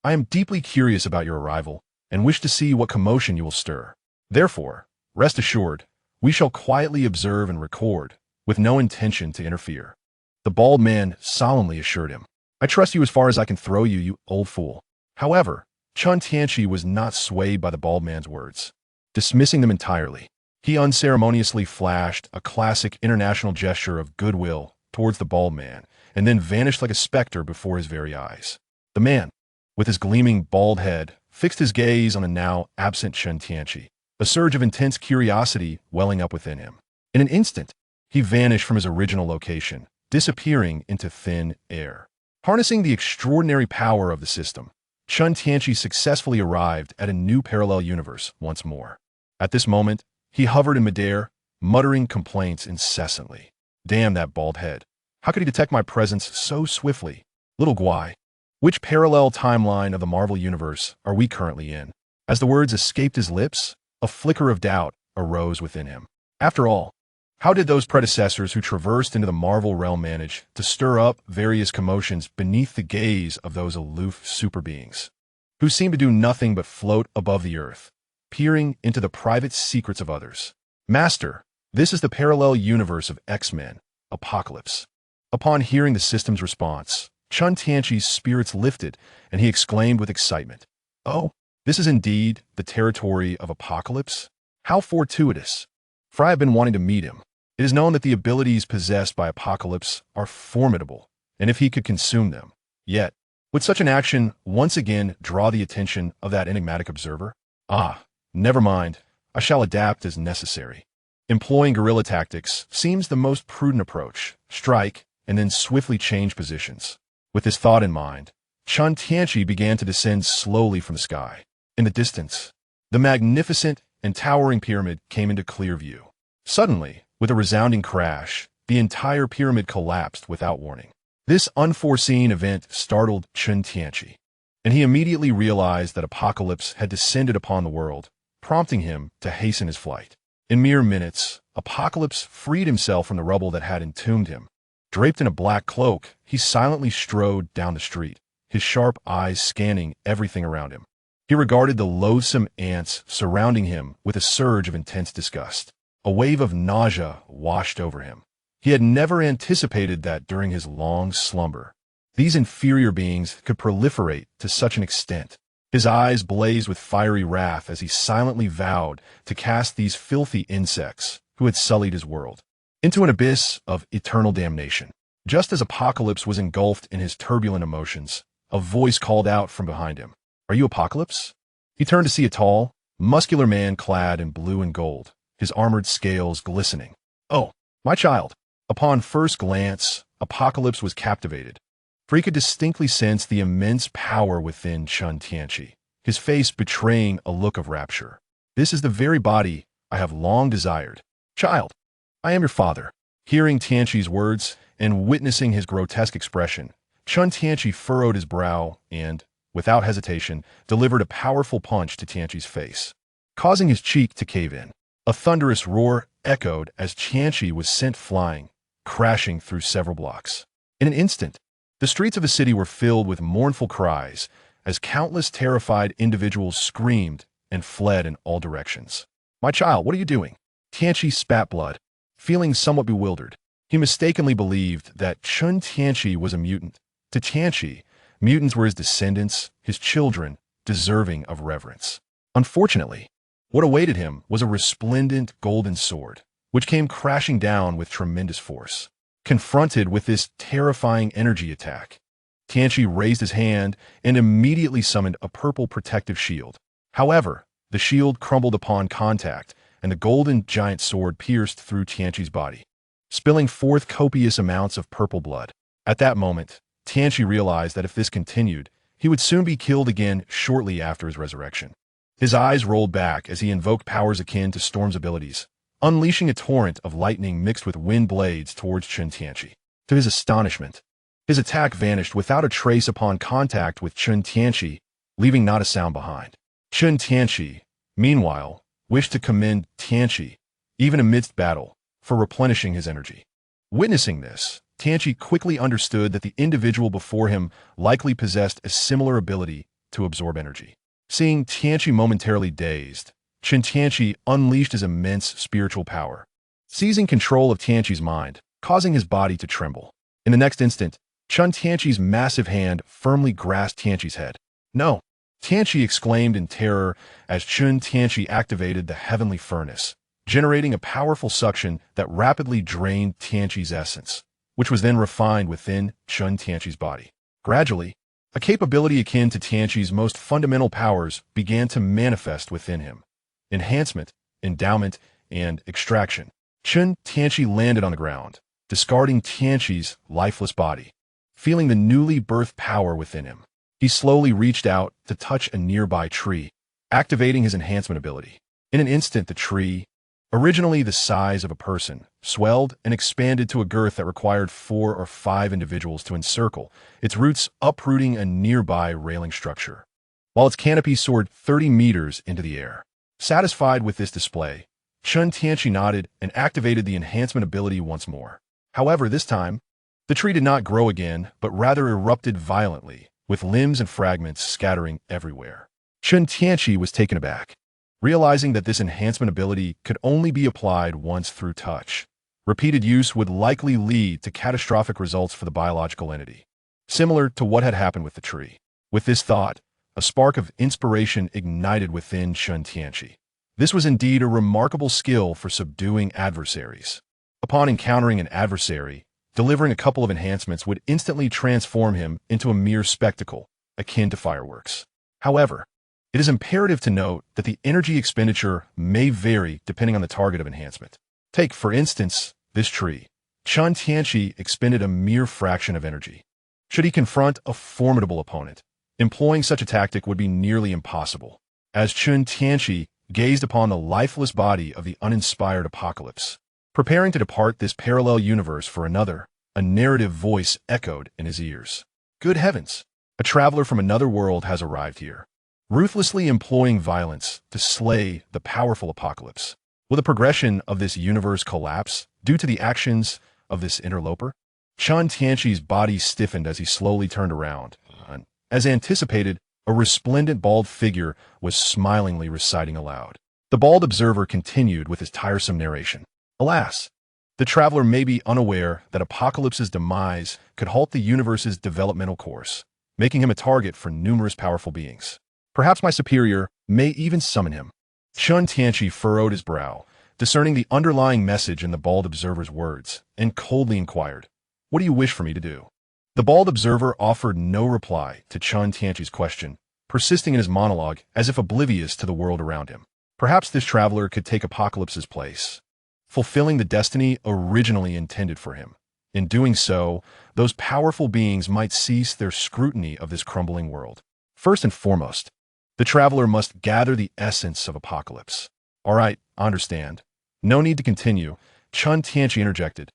I am deeply curious about your arrival and wish to see what commotion you will stir. Therefore, rest assured, we shall quietly observe and record, with no intention to interfere. The bald man solemnly assured him. I trust you as far as I can throw you, you old fool. However, Chen Tianqi was not swayed by the bald man's words. Dismissing them entirely, he unceremoniously flashed a classic international gesture of goodwill towards the bald man, and then vanished like a specter before his very eyes. The man, with his gleaming bald head, fixed his gaze on the now absent Chen Tianqi, a surge of intense curiosity welling up within him. In an instant, he vanished from his original location, disappearing into thin air. Harnessing the extraordinary power of the system, Chen Tianqi successfully arrived at a new parallel universe once more. At this moment, he hovered in midair, muttering complaints incessantly. Damn that bald head. How could he detect my presence so swiftly? Little Guai. Which parallel timeline of the Marvel Universe are we currently in? As the words escaped his lips, a flicker of doubt arose within him. After all, how did those predecessors who traversed into the Marvel realm manage to stir up various commotions beneath the gaze of those aloof super beings, who seemed to do nothing but float above the earth, peering into the private secrets of others? Master, this is the parallel universe of X-Men, Apocalypse. Upon hearing the system's response, Chen Tianqi's spirits lifted, and he exclaimed with excitement, "Oh, this is indeed the territory of Apocalypse? How fortuitous! For I have been wanting to meet him. It is known that the abilities possessed by Apocalypse are formidable, and if he could consume them, yet, would such an action once again draw the attention of that enigmatic observer? Ah, never mind, I shall adapt as necessary. Employing guerrilla tactics seems the most prudent approach. Strike, and then swiftly change positions." With this thought in mind, Chen Tianqi began to descend slowly from the sky. In the distance, the magnificent and towering pyramid came into clear view. Suddenly, with a resounding crash, the entire pyramid collapsed without warning. This unforeseen event startled Chen Tianqi, and he immediately realized that Apocalypse had descended upon the world, prompting him to hasten his flight. In mere minutes, Apocalypse freed himself from the rubble that had entombed him. Draped in a black cloak, he silently strode down the street, his sharp eyes scanning everything around him. He regarded the loathsome ants surrounding him with a surge of intense disgust. A wave of nausea washed over him. He had never anticipated that during his long slumber, these inferior beings could proliferate to such an extent. His eyes blazed with fiery wrath as he silently vowed to cast these filthy insects, who had sullied his world, into an abyss of eternal damnation. Just as Apocalypse was engulfed in his turbulent emotions, a voice called out from behind him, "Are you Apocalypse?" He turned to see a tall, muscular man clad in blue and gold, his armored scales glistening. "Oh, my child." Upon first glance, Apocalypse was captivated, for he could distinctly sense the immense power within Chen Tianqi, his face betraying a look of rapture. "This is the very body I have long desired. Child, I am your father." Hearing Tianqi's words and witnessing his grotesque expression, Chen Tianqi furrowed his brow and, without hesitation, delivered a powerful punch to Tianqi's face, causing his cheek to cave in. A thunderous roar echoed as Tianqi was sent flying, crashing through several blocks. In an instant, the streets of the city were filled with mournful cries as countless terrified individuals screamed and fled in all directions. "My child, what are you doing?" Tianqi spat blood, feeling somewhat bewildered. He mistakenly believed that Chen Tianqi was a mutant. To Tianqi, mutants were his descendants, his children, deserving of reverence. Unfortunately, what awaited him was a resplendent golden sword, which came crashing down with tremendous force. Confronted with this terrifying energy attack, Tianqi raised his hand and immediately summoned a purple protective shield. However, the shield crumbled upon contact, and the golden giant sword pierced through Tianqi's body, spilling forth copious amounts of purple blood. At that moment, Tianqi realized that if this continued, he would soon be killed again shortly after his resurrection. His eyes rolled back as he invoked powers akin to Storm's abilities, unleashing a torrent of lightning mixed with wind blades towards Chen Tianqi. To his astonishment, his attack vanished without a trace upon contact with Chen Tianqi, leaving not a sound behind. Chen Tianqi, meanwhile, wished to commend Tianqi, even amidst battle, for replenishing his energy. Witnessing this, Tianqi quickly understood that the individual before him likely possessed a similar ability to absorb energy. Seeing Tianqi momentarily dazed, Chen Tianqi unleashed his immense spiritual power, seizing control of Tianqi's mind, causing his body to tremble. In the next instant, Chen Tianqi's massive hand firmly grasped Tianqi's head. "No!" Tianqi exclaimed in terror as Chen Tianqi activated the heavenly furnace, generating a powerful suction that rapidly drained Tianqi's essence, which was then refined within Chen Tianqi's body. Gradually, a capability akin to Tianqi's most fundamental powers began to manifest within him. Enhancement, endowment, and extraction. Chen Tianqi landed on the ground, discarding Tianqi's lifeless body. Feeling the newly birthed power within him, he slowly reached out to touch a nearby tree, activating his enhancement ability. In an instant, the tree, Originally the size of a person, swelled and expanded to a girth that required 4 or 5 individuals to encircle, its roots uprooting a nearby railing structure, while its canopy soared 30 meters into the air. Satisfied with this display, Chen Tianqi nodded and activated the enhancement ability once more. However, this time, the tree did not grow again, but rather erupted violently, with limbs and fragments scattering everywhere. Chen Tianqi was taken aback, realizing that this enhancement ability could only be applied once through touch. Repeated use would likely lead to catastrophic results for the biological entity, similar to what had happened with the tree. With this thought, a spark of inspiration ignited within Chen Tianqi. This was indeed a remarkable skill for subduing adversaries. Upon encountering an adversary, delivering a couple of enhancements would instantly transform him into a mere spectacle, akin to fireworks. However, it is imperative to note that the energy expenditure may vary depending on the target of enhancement. Take, for instance, this tree. Chen Tianqi expended a mere fraction of energy. Should he confront a formidable opponent, employing such a tactic would be nearly impossible. As Chen Tianqi gazed upon the lifeless body of the uninspired apocalypse, preparing to depart this parallel universe for another, a narrative voice echoed in his ears. Good heavens! A traveler from another world has arrived here, ruthlessly employing violence to slay the powerful apocalypse. Will the progression of this universe collapse due to the actions of this interloper? Chen Tianqi's body stiffened as he slowly turned around. As anticipated, a resplendent bald figure was smilingly reciting aloud. The bald observer continued with his tiresome narration. Alas, the traveler may be unaware that Apocalypse's demise could halt the universe's developmental course, making him a target for numerous powerful beings. Perhaps my superior may even summon him. Chen Tianqi furrowed his brow, discerning the underlying message in the bald observer's words, and coldly inquired, "What do you wish for me to do?" The bald observer offered no reply to Chen Tianqi's question, persisting in his monologue as if oblivious to the world around him. Perhaps this traveler could take Apocalypse's place, fulfilling the destiny originally intended for him. In doing so, those powerful beings might cease their scrutiny of this crumbling world. First and foremost, the traveler must gather the essence of Apocalypse. All right, I understand. No need to continue, Chen Tianqi interjected,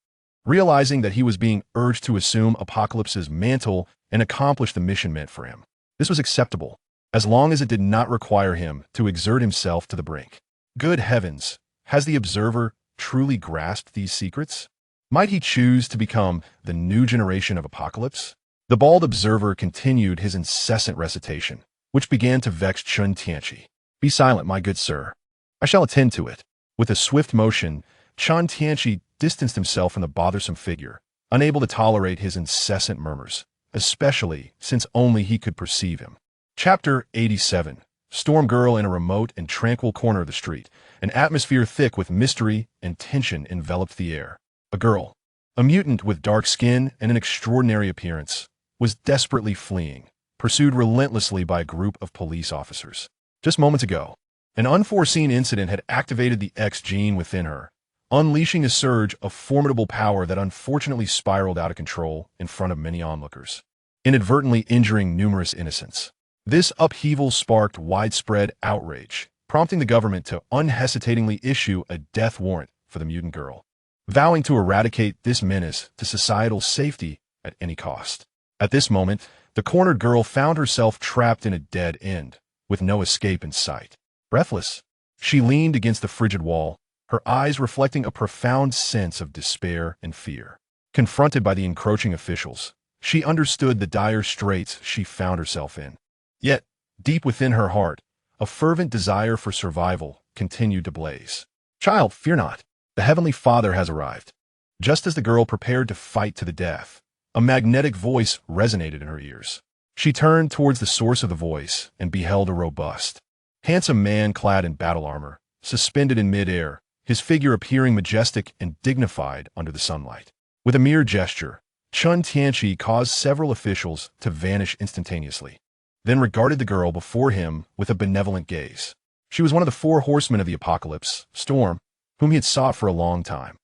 realizing that he was being urged to assume Apocalypse's mantle and accomplish the mission meant for him. This was acceptable, as long as it did not require him to exert himself to the brink. Good heavens, has the observer truly grasped these secrets? Might he choose to become the new generation of Apocalypse? The bald observer continued his incessant recitation, which began to vex Chen Tianqi. Be silent, my good sir. I shall attend to it. With a swift motion, Chen Tianqi distanced himself from the bothersome figure, unable to tolerate his incessant murmurs, especially since only he could perceive him. Chapter 87. Storm Girl in a remote and tranquil corner of the street. An atmosphere thick with mystery and tension enveloped the air. A girl, a mutant with dark skin and an extraordinary appearance, was desperately fleeing, pursued relentlessly by a group of police officers. Just moments ago, an unforeseen incident had activated the X gene within her, unleashing a surge of formidable power that unfortunately spiraled out of control in front of many onlookers, inadvertently injuring numerous innocents. This upheaval sparked widespread outrage, prompting the government to unhesitatingly issue a death warrant for the mutant girl, vowing to eradicate this menace to societal safety at any cost. At this moment, the cornered girl found herself trapped in a dead end, with no escape in sight. Breathless, she leaned against the frigid wall, her eyes reflecting a profound sense of despair and fear. Confronted by the encroaching officials, she understood the dire straits she found herself in. Yet, deep within her heart, a fervent desire for survival continued to blaze. "Child, fear not. The Heavenly Father has arrived." Just as the girl prepared to fight to the death, a magnetic voice resonated in her ears. She turned towards the source of the voice and beheld a robust, handsome man clad in battle armor, suspended in mid-air, his figure appearing majestic and dignified under the sunlight. With a mere gesture, Chen Tianqi caused several officials to vanish instantaneously, then regarded the girl before him with a benevolent gaze. She was one of the 4 horsemen of the apocalypse, Storm, whom he had sought for a long time.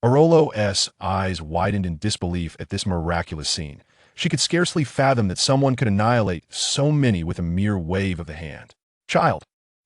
Orolo's eyes widened in disbelief at this miraculous scene. She could scarcely fathom that someone could annihilate so many with a mere wave of the hand. "Child,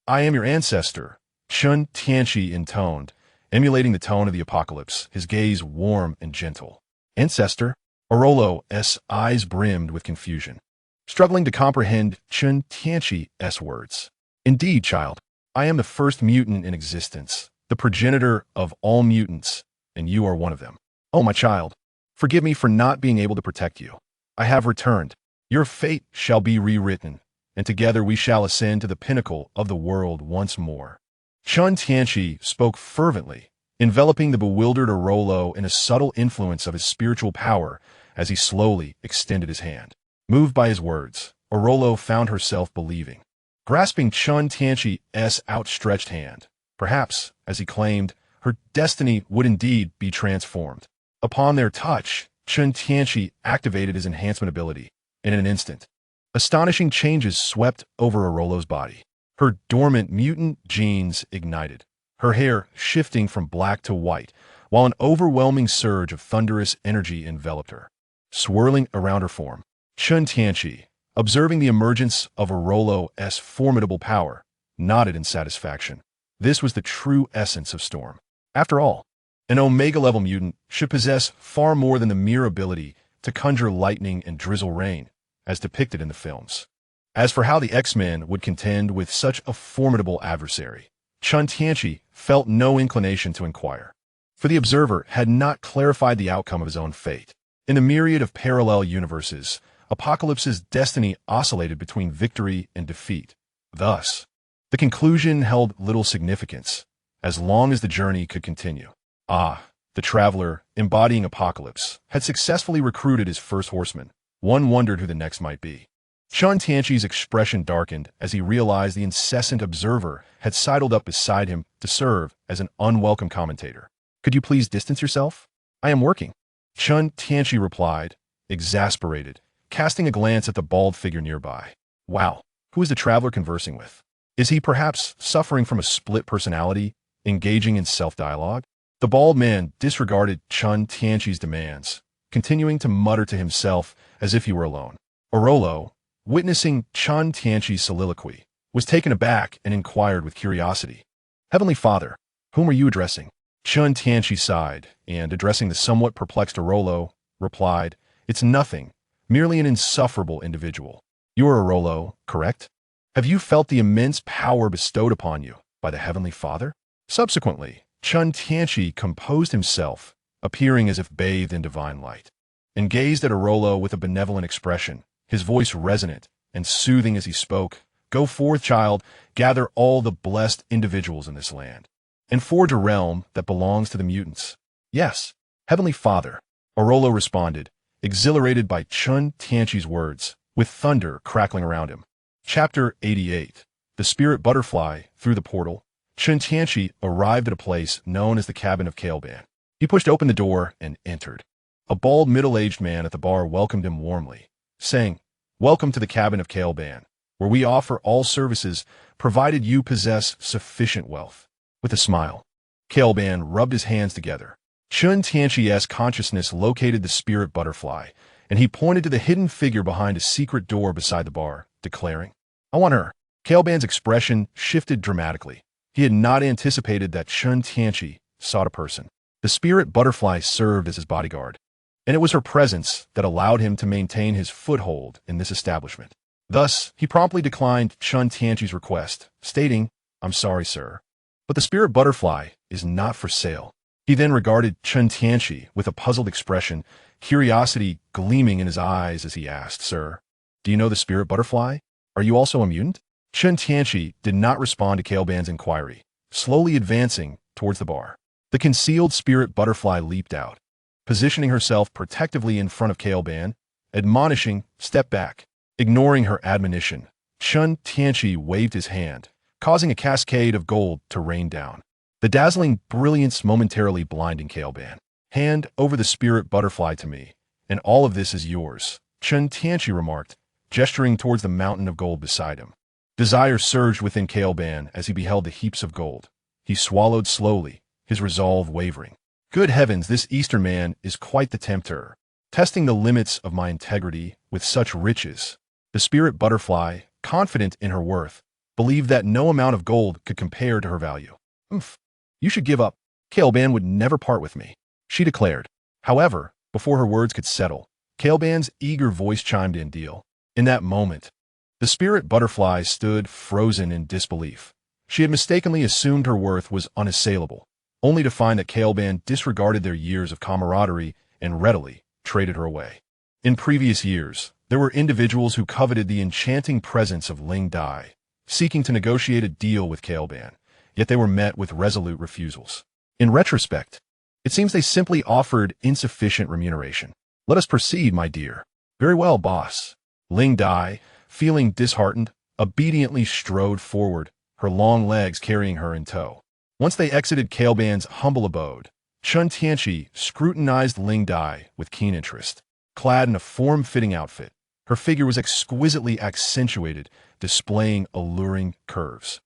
I am your ancestor," Chen Tianqi intoned, emulating the tone of the apocalypse, his gaze warm and gentle. Ancestor? Orolo's eyes brimmed with confusion, struggling to comprehend Chen Tianqi's words. Indeed, child, I am the first mutant in existence, the progenitor of all mutants, and you are one of them. Oh, my child, forgive me for not being able to protect you. I have returned. Your fate shall be rewritten, and together we shall ascend to the pinnacle of the world once more. Chen Tianqi spoke fervently, enveloping the bewildered Orolo in a subtle influence of his spiritual power as he slowly extended his hand. Moved by his words, Orolo found herself believing. Grasping Chen Tianqi's outstretched hand, perhaps, as he claimed, her destiny would indeed be transformed. Upon their touch, Chen Tianqi activated his enhancement ability. In an instant, astonishing changes swept over Orolo's body. Her dormant mutant genes ignited, her hair shifting from black to white, while an overwhelming surge of thunderous energy enveloped her. Swirling around her form, Chen Tianqi, observing the emergence of Orolo's formidable power, nodded in satisfaction. This was the true essence of Storm. After all, an Omega-level mutant should possess far more than the mere ability to conjure lightning and drizzle rain, as depicted in the films. As for how the X-Men would contend with such a formidable adversary, Chen Tianqi felt no inclination to inquire, for the observer had not clarified the outcome of his own fate. In the myriad of parallel universes, Apocalypse's destiny oscillated between victory and defeat. Thus, the conclusion held little significance, as long as the journey could continue. The traveler, embodying Apocalypse, had successfully recruited his first horseman. One wondered who the next might be. Chen Tianqi's expression darkened as he realized the incessant observer had sidled up beside him to serve as an unwelcome commentator. Could you please distance yourself? I am working. Chen Tianqi replied, exasperated, casting a glance at the bald figure nearby. Wow, who is the traveler conversing with? Is he perhaps suffering from a split personality, engaging in self-dialogue? The bald man disregarded Chen Tianqi's demands, continuing to mutter to himself as if he were alone. Orolo, witnessing Chen Tianqi's soliloquy, was taken aback and inquired with curiosity. Heavenly Father, whom are you addressing? Chen Tianqi sighed, and addressing the somewhat perplexed Orolo, replied, It's nothing, merely an insufferable individual. You are Orolo, correct? Have you felt the immense power bestowed upon you by the Heavenly Father? Subsequently, Chen Tianqi composed himself, appearing as if bathed in divine light, and gazed at Orolo with a benevolent expression, his voice resonant and soothing as he spoke. Go forth, child, gather all the blessed individuals in this land, and forge a realm that belongs to the mutants. Yes, Heavenly Father, Orolo responded, exhilarated by Chen Tianqi's words, with thunder crackling around him. Chapter 88. The Spirit Butterfly Through the Portal. Chen Tianqi arrived at a place known as the Cabin of Caliban. He pushed open the door and entered. A bald, middle-aged man at the bar welcomed him warmly, saying, Welcome to the Cabin of Caliban, where we offer all services provided you possess sufficient wealth. With a smile, Caliban rubbed his hands together. Chen Tianqi's consciousness located the spirit butterfly, and he pointed to the hidden figure behind a secret door beside the bar, declaring, I want her. Caliban's expression shifted dramatically. He had not anticipated that Chen Tianqi sought a person. The spirit butterfly served as his bodyguard, and it was her presence that allowed him to maintain his foothold in this establishment. Thus, he promptly declined Chen Tianqi's request, stating, I'm sorry, sir, but the spirit butterfly is not for sale. He then regarded Chen Tianqi with a puzzled expression, curiosity gleaming in his eyes as he asked, Sir, do you know the spirit butterfly? Are you also a mutant? Chen Tianqi did not respond to Caliban's inquiry, slowly advancing towards the bar. The concealed spirit butterfly leaped out, positioning herself protectively in front of Caliban, admonishing, Step back. Ignoring her admonition, Chen Tianqi waved his hand, causing a cascade of gold to rain down. The dazzling brilliance momentarily blinding Caliban. Hand over the spirit butterfly to me, and all of this is yours, Chen Tianqi remarked, gesturing towards the mountain of gold beside him. Desire surged within Caliban as he beheld the heaps of gold. He swallowed slowly, his resolve wavering. Good heavens, this Eastern man is quite the tempter, testing the limits of my integrity with such riches. The spirit butterfly, confident in her worth, believed that no amount of gold could compare to her value. You should give up. Caliban would never part with me, she declared. However, before her words could settle, Caliban's eager voice chimed in. Deal. In that moment, the spirit butterfly stood frozen in disbelief. She had mistakenly assumed her worth was unassailable, only to find that Caliban disregarded their years of camaraderie and readily traded her away. In previous years, there were individuals who coveted the enchanting presence of Ling Dai, seeking to negotiate a deal with Caliban, yet they were met with resolute refusals. In retrospect, it seems they simply offered insufficient remuneration. Let us proceed, my dear. Very well, boss. Ling Dai, feeling disheartened, obediently strode forward, her long legs carrying her in tow. Once they exited Caliban's humble abode, Chen Tianqi scrutinized Ling Dai with keen interest. Clad in a form-fitting outfit, her figure was exquisitely accentuated, displaying alluring curves.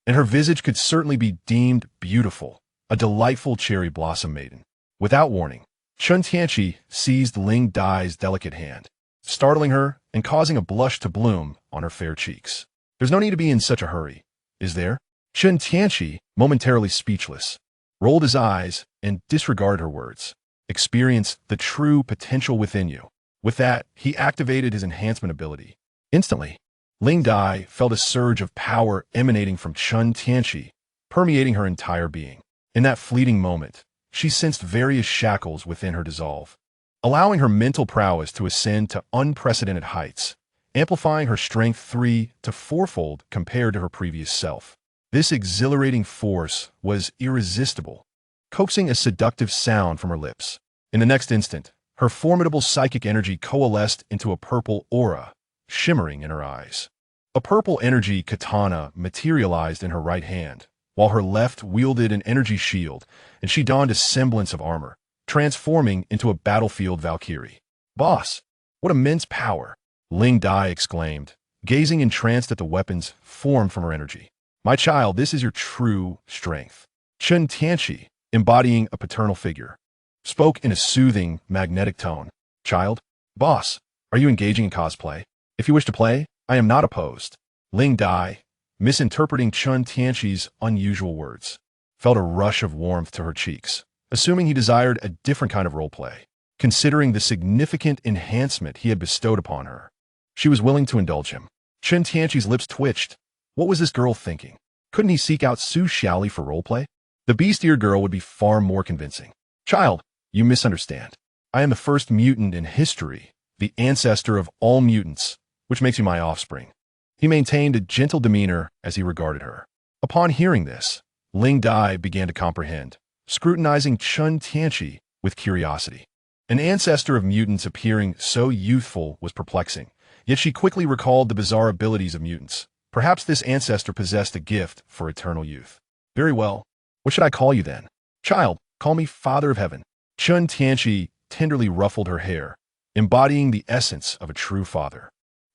And her visage could certainly be deemed beautiful, a delightful cherry blossom maiden. Without warning, Chen Tianqi seized Ling Dai's delicate hand, startling her and causing a blush to bloom on her fair cheeks. There's no need to be in such a hurry, is there? Chen Tianqi, momentarily speechless, rolled his eyes and disregarded her words. Experience the true potential within you. With that, he activated his enhancement ability. Instantly, Ling Dai felt a surge of power emanating from Chen Tianqi, permeating her entire being. In that fleeting moment, she sensed various shackles within her dissolve, allowing her mental prowess to ascend to unprecedented heights, amplifying her strength 3 to 4-fold compared to her previous self. This exhilarating force was irresistible, coaxing a seductive sound from her lips. In the next instant, her formidable psychic energy coalesced into a purple aura, shimmering in her eyes. A purple energy katana materialized in her right hand, while her left wielded an energy shield, and she donned a semblance of armor, transforming into a battlefield Valkyrie. Boss, what immense power! Ling Dai exclaimed, gazing entranced at the weapons formed from her energy. My child, this is your true strength. Chen Tianqi, embodying a paternal figure, spoke in a soothing, magnetic tone. Child, boss, are you engaging in cosplay? If you wish to play, I am not opposed. Ling Dai, misinterpreting Chen Tianqi's unusual words, felt a rush of warmth to her cheeks, assuming he desired a different kind of roleplay. Considering the significant enhancement he had bestowed upon her, she was willing to indulge him. Chen Tianqi's lips twitched. What was this girl thinking? Couldn't he seek out Su Xiaoli for roleplay? The beast-eared girl would be far more convincing. Child, you misunderstand. I am the first mutant in history, the ancestor of all mutants, which makes you my offspring. He maintained a gentle demeanor as he regarded her. Upon hearing this, Ling Dai began to comprehend, scrutinizing Chen Tianqi with curiosity. An ancestor of mutants appearing so youthful was perplexing, yet she quickly recalled the bizarre abilities of mutants. Perhaps this ancestor possessed a gift for eternal youth. Very well. What should I call you then? Child, call me Father of Heaven. Chen Tianqi tenderly ruffled her hair, embodying the essence of a true father.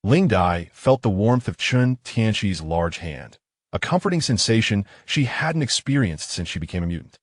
Ling Dai felt the warmth of Chen Tianqi's large hand, a comforting sensation she hadn't experienced since she became a mutant.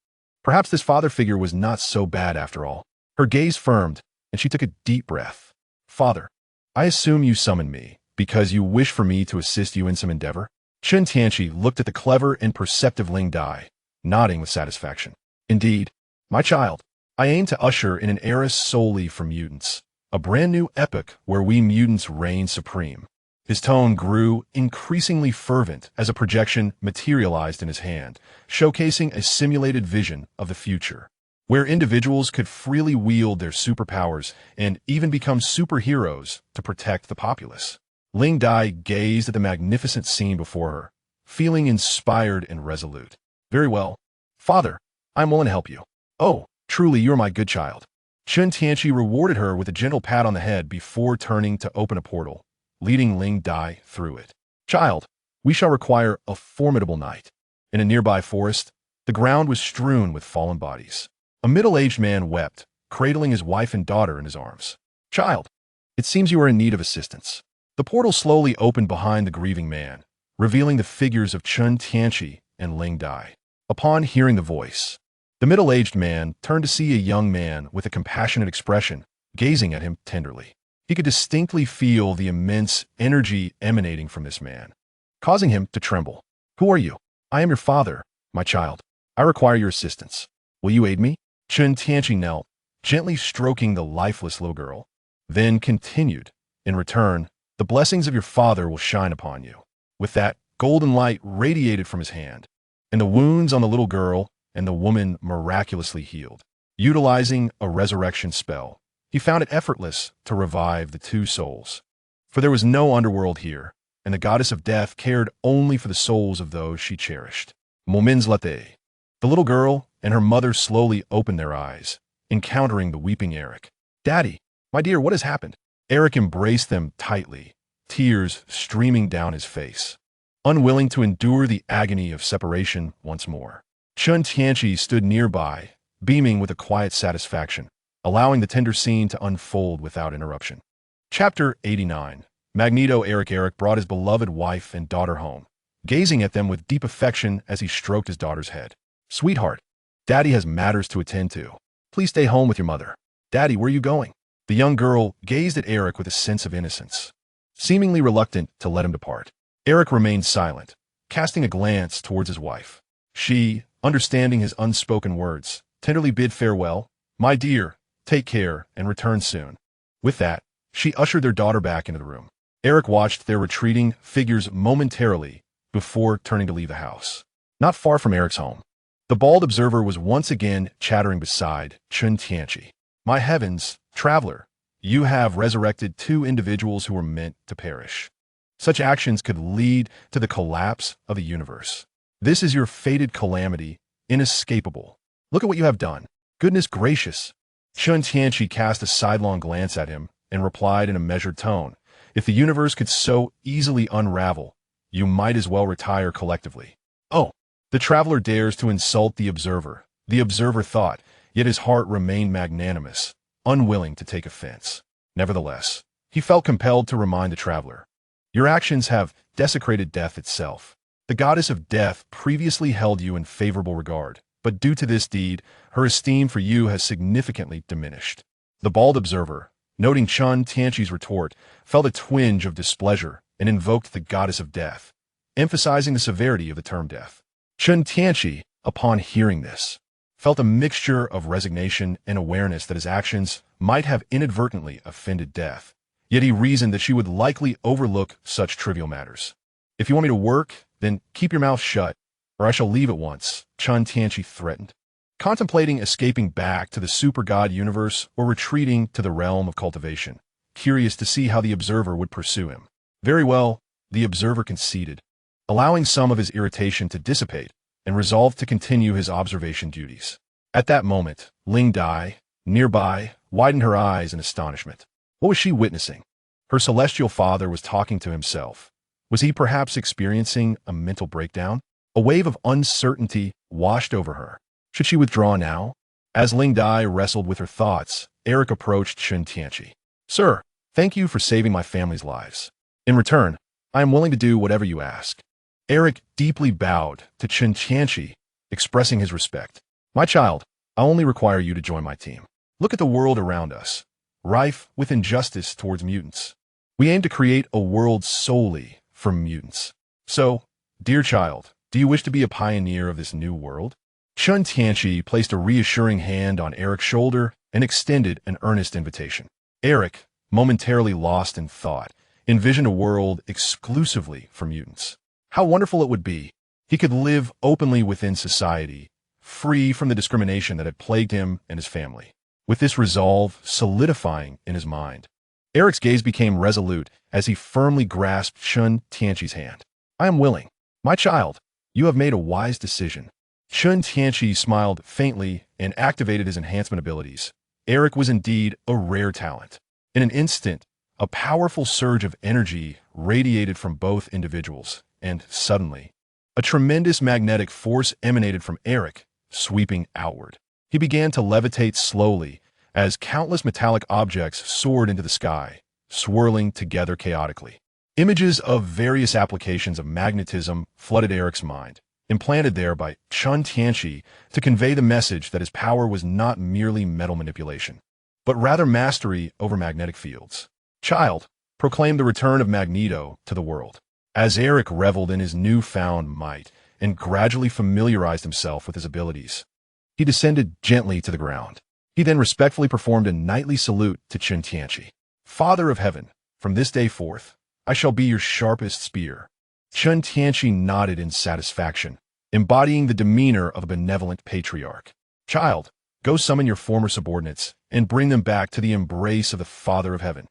Perhaps this father figure was not so bad after all. Her gaze firmed, and she took a deep breath. Father, I assume you summoned me because you wish for me to assist you in some endeavor? Chen Tianqi looked at the clever and perceptive Ling Dai, nodding with satisfaction. Indeed, my child, I aim to usher in an era solely for mutants, a brand new epoch where we mutants reign supreme. His tone grew increasingly fervent as a projection materialized in his hand, showcasing a simulated vision of the future, where individuals could freely wield their superpowers and even become superheroes to protect the populace. Ling Dai gazed at the magnificent scene before her, feeling inspired and resolute. Very well. Father, I'm willing to help you. Oh, truly you are my good child. Chen Tianqi rewarded her with a gentle pat on the head before turning to open a portal, leading Ling Dai through it. Child, we shall require a formidable night. In a nearby forest, the ground was strewn with fallen bodies. A middle-aged man wept, cradling his wife and daughter in his arms. Child, it seems you are in need of assistance. The portal slowly opened behind the grieving man, revealing the figures of Chen Tianqi and Ling Dai. Upon hearing the voice, the middle-aged man turned to see a young man with a compassionate expression, gazing at him tenderly. He could distinctly feel the immense energy emanating from this man, causing him to tremble. Who are you? I am your father, my child. I require your assistance. Will you aid me? Chen Tianqi knelt, gently stroking the lifeless little girl, then continued, in return, the blessings of your father will shine upon you. With that, golden light radiated from his hand, and the wounds on the little girl and the woman miraculously healed. Utilizing a resurrection spell, he found it effortless to revive the two souls. For there was no underworld here, and the goddess of death cared only for the souls of those she cherished. Moments later, the little girl and her mother slowly opened their eyes, encountering the weeping Eric. Daddy, my dear, what has happened? Eric embraced them tightly, tears streaming down his face, unwilling to endure the agony of separation once more. Chen Tianqi stood nearby, beaming with a quiet satisfaction, allowing the tender scene to unfold without interruption. Chapter 89. Magneto Eric brought his beloved wife and daughter home, gazing at them with deep affection as he stroked his daughter's head. Sweetheart, Daddy has matters to attend to. Please stay home with your mother. Daddy, where are you going? The young girl gazed at Eric with a sense of innocence, seemingly reluctant to let him depart. Eric remained silent, casting a glance towards his wife. She, understanding his unspoken words, tenderly bid farewell. My dear, take care and return soon. With that, she ushered their daughter back into the room. Eric watched their retreating figures momentarily before turning to leave the house. Not far from Eric's home, the bald observer was once again chattering beside Chen Tianqi. My heavens, traveler, you have resurrected two individuals who were meant to perish. Such actions could lead to the collapse of the universe. This is your fated calamity, inescapable. Look at what you have done. Goodness gracious. Chen Tianqi cast a sidelong glance at him and replied in a measured tone. If the universe could so easily unravel, you might as well retire collectively. Oh, the traveler dares to insult the observer thought, yet his heart remained magnanimous, unwilling to take offense. Nevertheless, he felt compelled to remind the traveler. Your actions have desecrated death itself. The goddess of death previously held you in favorable regard, but due to this deed, her esteem for you has significantly diminished. The bald observer, noting Chen Tianqi's retort, felt a twinge of displeasure and invoked the goddess of death, emphasizing the severity of the term death. Chen Tianqi, upon hearing this, felt a mixture of resignation and awareness that his actions might have inadvertently offended death, yet he reasoned that she would likely overlook such trivial matters. If you want me to work, then keep your mouth shut, or I shall leave at once, Chen Tianqi threatened. Contemplating escaping back to the super god universe or retreating to the realm of cultivation, curious to see how the observer would pursue him. Very well, the observer conceded, allowing some of his irritation to dissipate, and resolved to continue his observation duties. At that moment, Ling Dai, nearby, widened her eyes in astonishment. What was she witnessing? Her celestial father was talking to himself. Was he perhaps experiencing a mental breakdown? A wave of uncertainty washed over her. Should she withdraw now? As Ling Dai wrestled with her thoughts, Eric approached Chen Tianqi. Sir, thank you for saving my family's lives. In return, I am willing to do whatever you ask. Eric deeply bowed to Chen Tianqi, expressing his respect. My child, I only require you to join my team. Look at the world around us, rife with injustice towards mutants. We aim to create a world solely for mutants. So, dear child, do you wish to be a pioneer of this new world? Chen Tianqi placed a reassuring hand on Eric's shoulder and extended an earnest invitation. Eric, momentarily lost in thought, envisioned a world exclusively for mutants. How wonderful it would be. He could live openly within society, free from the discrimination that had plagued him and his family. With this resolve solidifying in his mind, Eric's gaze became resolute as he firmly grasped Chen Tianqi's hand. I am willing. My child, you have made a wise decision. Chen Tianqi smiled faintly and activated his enhancement abilities. Eric was indeed a rare talent. In an instant, a powerful surge of energy radiated from both individuals, and suddenly, a tremendous magnetic force emanated from Eric, sweeping outward. He began to levitate slowly as countless metallic objects soared into the sky, swirling together chaotically. Images of various applications of magnetism flooded Eric's mind, implanted there by Chen Tianqi to convey the message that his power was not merely metal manipulation, but rather mastery over magnetic fields. Child, proclaimed the return of Magneto to the world. As Eric reveled in his newfound might and gradually familiarized himself with his abilities, He descended gently to the ground. He then respectfully performed a knightly salute to Chen Tianqi. Father of heaven, from this day forth, I shall be your sharpest spear. Chen Tianqi nodded in satisfaction, embodying the demeanor of a benevolent patriarch. Child, go summon your former subordinates and bring them back to the embrace of the Father of heaven.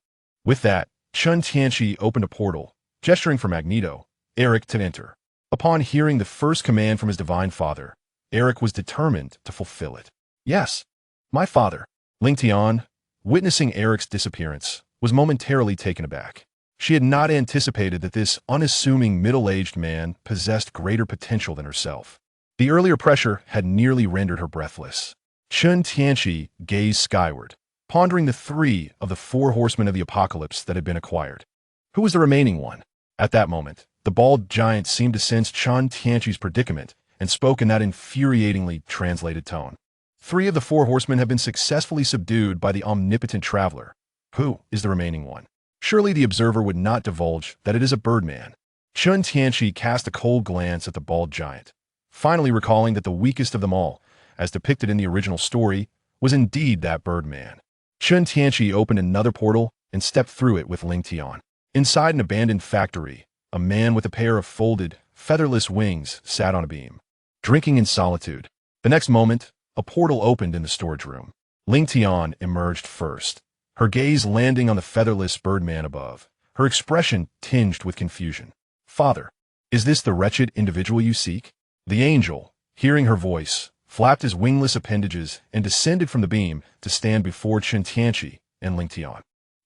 With that, Chen Tianqi opened a portal, gesturing for Magneto, Eric to enter. Upon hearing the first command from his divine father, Eric was determined to fulfill it. Yes, my father. Ling Tian, witnessing Eric's disappearance, was momentarily taken aback. She had not anticipated that this unassuming middle-aged man possessed greater potential than herself. The earlier pressure had nearly rendered her breathless. Chen Tianqi gazed skyward, pondering the 3 of the 4 horsemen of the apocalypse that had been acquired. Who was the remaining one? At that moment, the bald giant seemed to sense Chen Tianqi's predicament and spoke in that infuriatingly translated tone. 3 of the 4 horsemen have been successfully subdued by the omnipotent traveler. Who is the remaining one? Surely the observer would not divulge that it is a birdman. Chen Tianqi cast a cold glance at the bald giant, finally recalling that the weakest of them all, as depicted in the original story, was indeed that birdman. Chen Tianqi opened another portal and stepped through it with Ling Tian. Inside an abandoned factory, a man with a pair of folded, featherless wings sat on a beam, drinking in solitude. The next moment, a portal opened in the storage room. Ling Tian emerged first, her gaze landing on the featherless birdman above, her expression tinged with confusion. Father, is this the wretched individual you seek? The angel, hearing her voice, flapped his wingless appendages and descended from the beam to stand before Chen Tianqi and Ling Tian.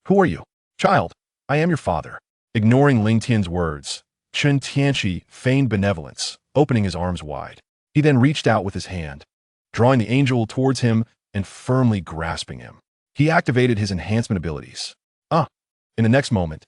Who are you? Child, I am your father. Ignoring Ling Tian's words, Chen Tianqi feigned benevolence, opening his arms wide. He then reached out with his hand, drawing the angel towards him and firmly grasping him. He activated his enhancement abilities. In the next moment,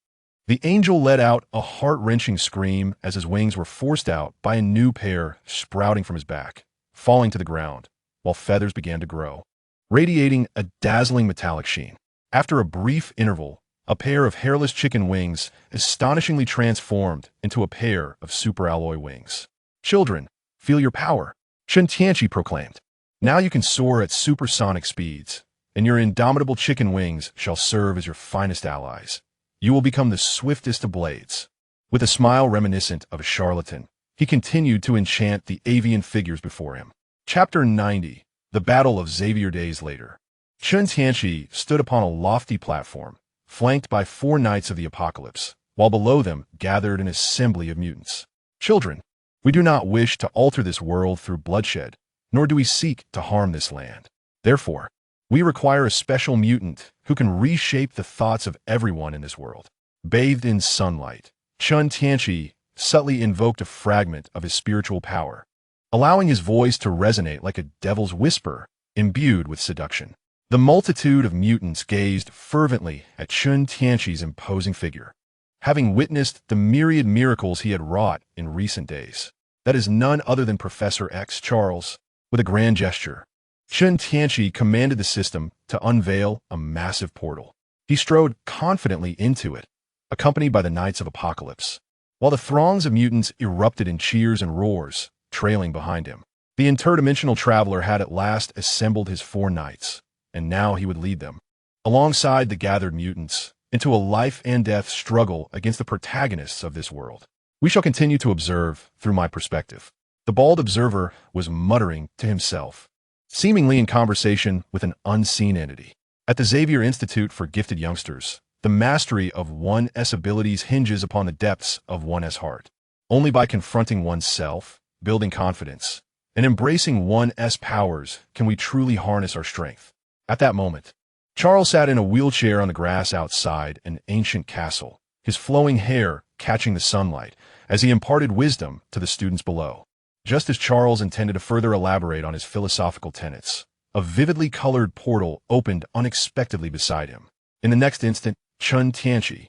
the angel let out a heart-wrenching scream as his wings were forced out by a new pair sprouting from his back, falling to the ground, while feathers began to grow, radiating a dazzling metallic sheen. After a brief interval, a pair of hairless chicken wings astonishingly transformed into a pair of superalloy wings. Children, feel your power, Chen Tianqi proclaimed. Now you can soar at supersonic speeds, and your indomitable chicken wings shall serve as your finest allies. You will become the swiftest of blades. With a smile reminiscent of a charlatan, he continued to enchant the avian figures before him. Chapter 90, The Battle of Xavier days later. Chen Tianqi stood upon a lofty platform, flanked by 4 knights of the apocalypse, while below them gathered an assembly of mutants. Children, we do not wish to alter this world through bloodshed, nor do we seek to harm this land. Therefore, we require a special mutant who can reshape the thoughts of everyone in this world. Bathed in sunlight, Chen Tianqi subtly invoked a fragment of his spiritual power, allowing his voice to resonate like a devil's whisper, imbued with seduction. The multitude of mutants gazed fervently at Chen Tianqi's imposing figure, having witnessed the myriad miracles he had wrought in recent days. That is none other than Professor X Charles. With a grand gesture, Chen Tianqi commanded the system to unveil a massive portal. He strode confidently into it, accompanied by the Knights of Apocalypse, while the throngs of mutants erupted in cheers and roars, trailing behind him. The interdimensional traveler had at last assembled his 4 knights, and now he would lead them, alongside the gathered mutants, into a life-and-death struggle against the protagonists of this world. We shall continue to observe through my perspective. The bald observer was muttering to himself, seemingly in conversation with an unseen entity. At the Xavier Institute for Gifted Youngsters, the mastery of one's abilities hinges upon the depths of one's heart. Only by confronting oneself, building confidence, and embracing one's powers can we truly harness our strength. At that moment, Charles sat in a wheelchair on the grass outside an ancient castle, his flowing hair catching the sunlight as he imparted wisdom to the students below. Just as Charles intended to further elaborate on his philosophical tenets, a vividly colored portal opened unexpectedly beside him. In the next instant, Chen Tianqi,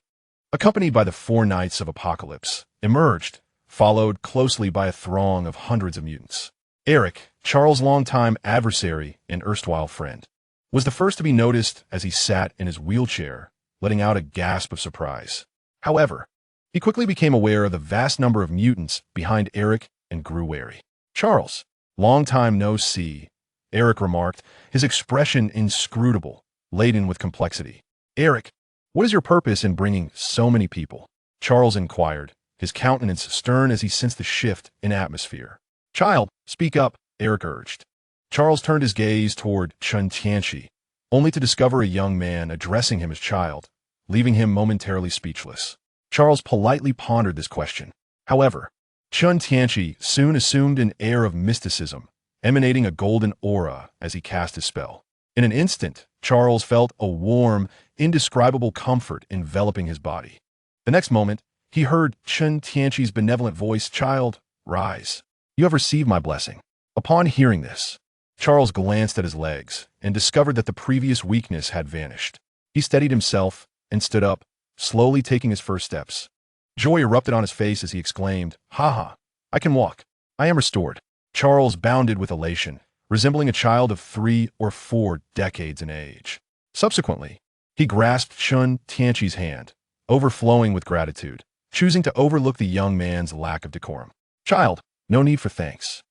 accompanied by the 4 Knights of Apocalypse, emerged, followed closely by a throng of hundreds of mutants. Eric, Charles' longtime adversary and erstwhile friend, was the first to be noticed as he sat in his wheelchair, letting out a gasp of surprise. However, he quickly became aware of the vast number of mutants behind Eric and grew wary. Charles, long time no see, Eric remarked, his expression inscrutable, laden with complexity. Eric, what is your purpose in bringing so many people? Charles inquired, his countenance stern as he sensed the shift in atmosphere. Child, speak up, Eric urged. Charles turned his gaze toward Chen Tianqi, only to discover a young man addressing him as child, leaving him momentarily speechless. Charles politely pondered this question. However, Chen Tianqi soon assumed an air of mysticism, emanating a golden aura as he cast his spell. In an instant, Charles felt a warm, indescribable comfort enveloping his body. The next moment, he heard Chen Tianqi's benevolent voice, Child, rise. You have received my blessing. Upon hearing this, Charles glanced at his legs and discovered that the previous weakness had vanished. He steadied himself and stood up, slowly taking his first steps. Joy erupted on his face as he exclaimed, Ha! I can walk. I am restored. Charles bounded with elation, resembling a child of 3 or 4 decades in age. Subsequently, he grasped Chen Tianqi's hand, overflowing with gratitude, choosing to overlook the young man's lack of decorum. Child, no need for thanks.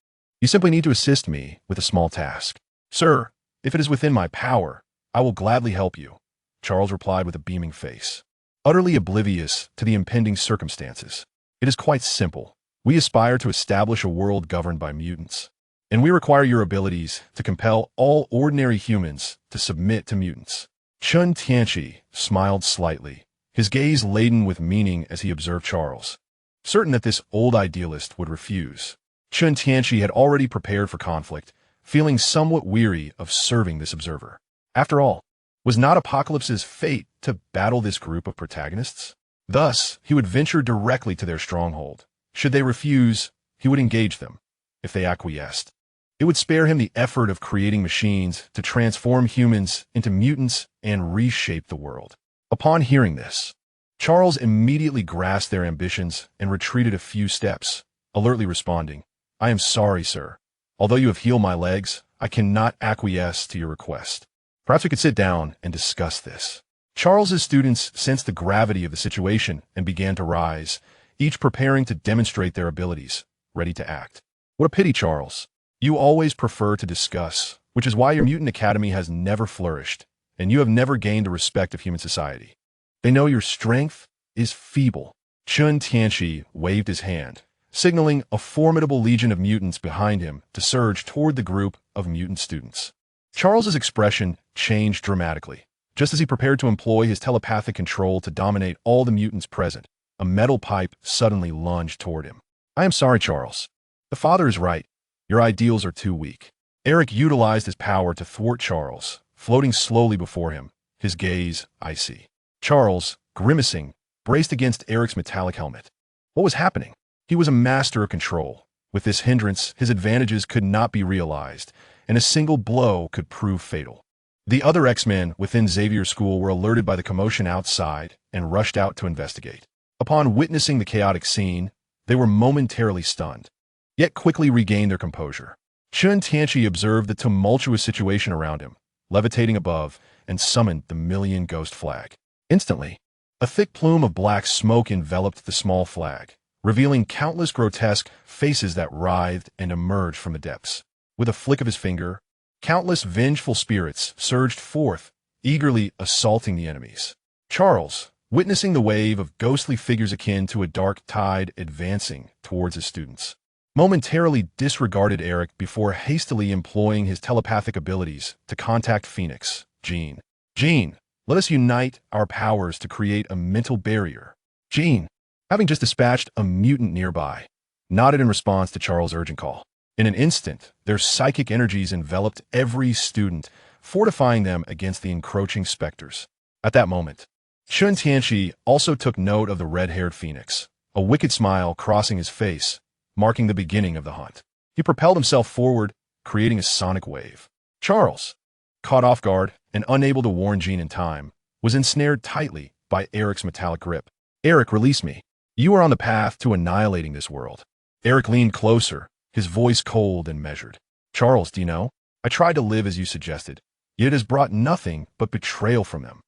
You simply need to assist me with a small task. Sir, if it is within my power, I will gladly help you, Charles replied with a beaming face. Utterly oblivious to the impending circumstances. It is quite simple. We aspire to establish a world governed by mutants, and we require your abilities to compel all ordinary humans to submit to mutants. Chen Tianqi smiled slightly, his gaze laden with meaning as he observed Charles, certain that this old idealist would refuse. Chen Tianqi had already prepared for conflict, feeling somewhat weary of serving this observer. After all, was not Apocalypse's fate to battle this group of protagonists? Thus, he would venture directly to their stronghold. Should they refuse, he would engage them. If they acquiesced, it would spare him the effort of creating machines to transform humans into mutants and reshape the world. Upon hearing this, Charles immediately grasped their ambitions and retreated a few steps, alertly responding, I am sorry, sir. Although you have healed my legs, I cannot acquiesce to your request. Perhaps we could sit down and discuss this. Charles's students sensed the gravity of the situation and began to rise, each preparing to demonstrate their abilities, ready to act. What a pity, Charles. You always prefer to discuss, which is why your mutant academy has never flourished, and you have never gained the respect of human society. They know your strength is feeble. Chen Tianqi waved his hand, signaling a formidable legion of mutants behind him to surge toward the group of mutant students. Charles's expression changed dramatically. Just as he prepared to employ his telepathic control to dominate all the mutants present, a metal pipe suddenly lunged toward him. I am sorry, Charles. The father is right. Your ideals are too weak. Eric utilized his power to thwart Charles, floating slowly before him, his gaze icy. Charles, grimacing, braced against Eric's metallic helmet. What was happening? He was a master of control. With this hindrance, his advantages could not be realized, and a single blow could prove fatal. The other X-Men within Xavier's school were alerted by the commotion outside and rushed out to investigate. Upon witnessing the chaotic scene, they were momentarily stunned, yet quickly regained their composure. Chen Tianqi observed the tumultuous situation around him, levitating above, and summoned the Million Ghost Flag. Instantly, a thick plume of black smoke enveloped the small flag, revealing countless grotesque faces that writhed and emerged from the depths. With a flick of his finger, countless vengeful spirits surged forth, eagerly assaulting the enemies. Charles, witnessing the wave of ghostly figures akin to a dark tide advancing towards his students, momentarily disregarded Eric before hastily employing his telepathic abilities to contact Phoenix, Jean. Jean, let us unite our powers to create a mental barrier. Jean, having just dispatched a mutant nearby, nodded in response to Charles' urgent call. In an instant, their psychic energies enveloped every student, fortifying them against the encroaching specters. At that moment, Chen Tianqi also took note of the red-haired Phoenix, a wicked smile crossing his face, marking the beginning of the hunt. He propelled himself forward, creating a sonic wave. Charles, caught off guard and unable to warn Jean in time, was ensnared tightly by Eric's metallic grip. Eric, release me. You are on the path to annihilating this world. Eric leaned closer, his voice cold and measured. Charles, do you know? I tried to live as you suggested, yet it has brought nothing but betrayal from them.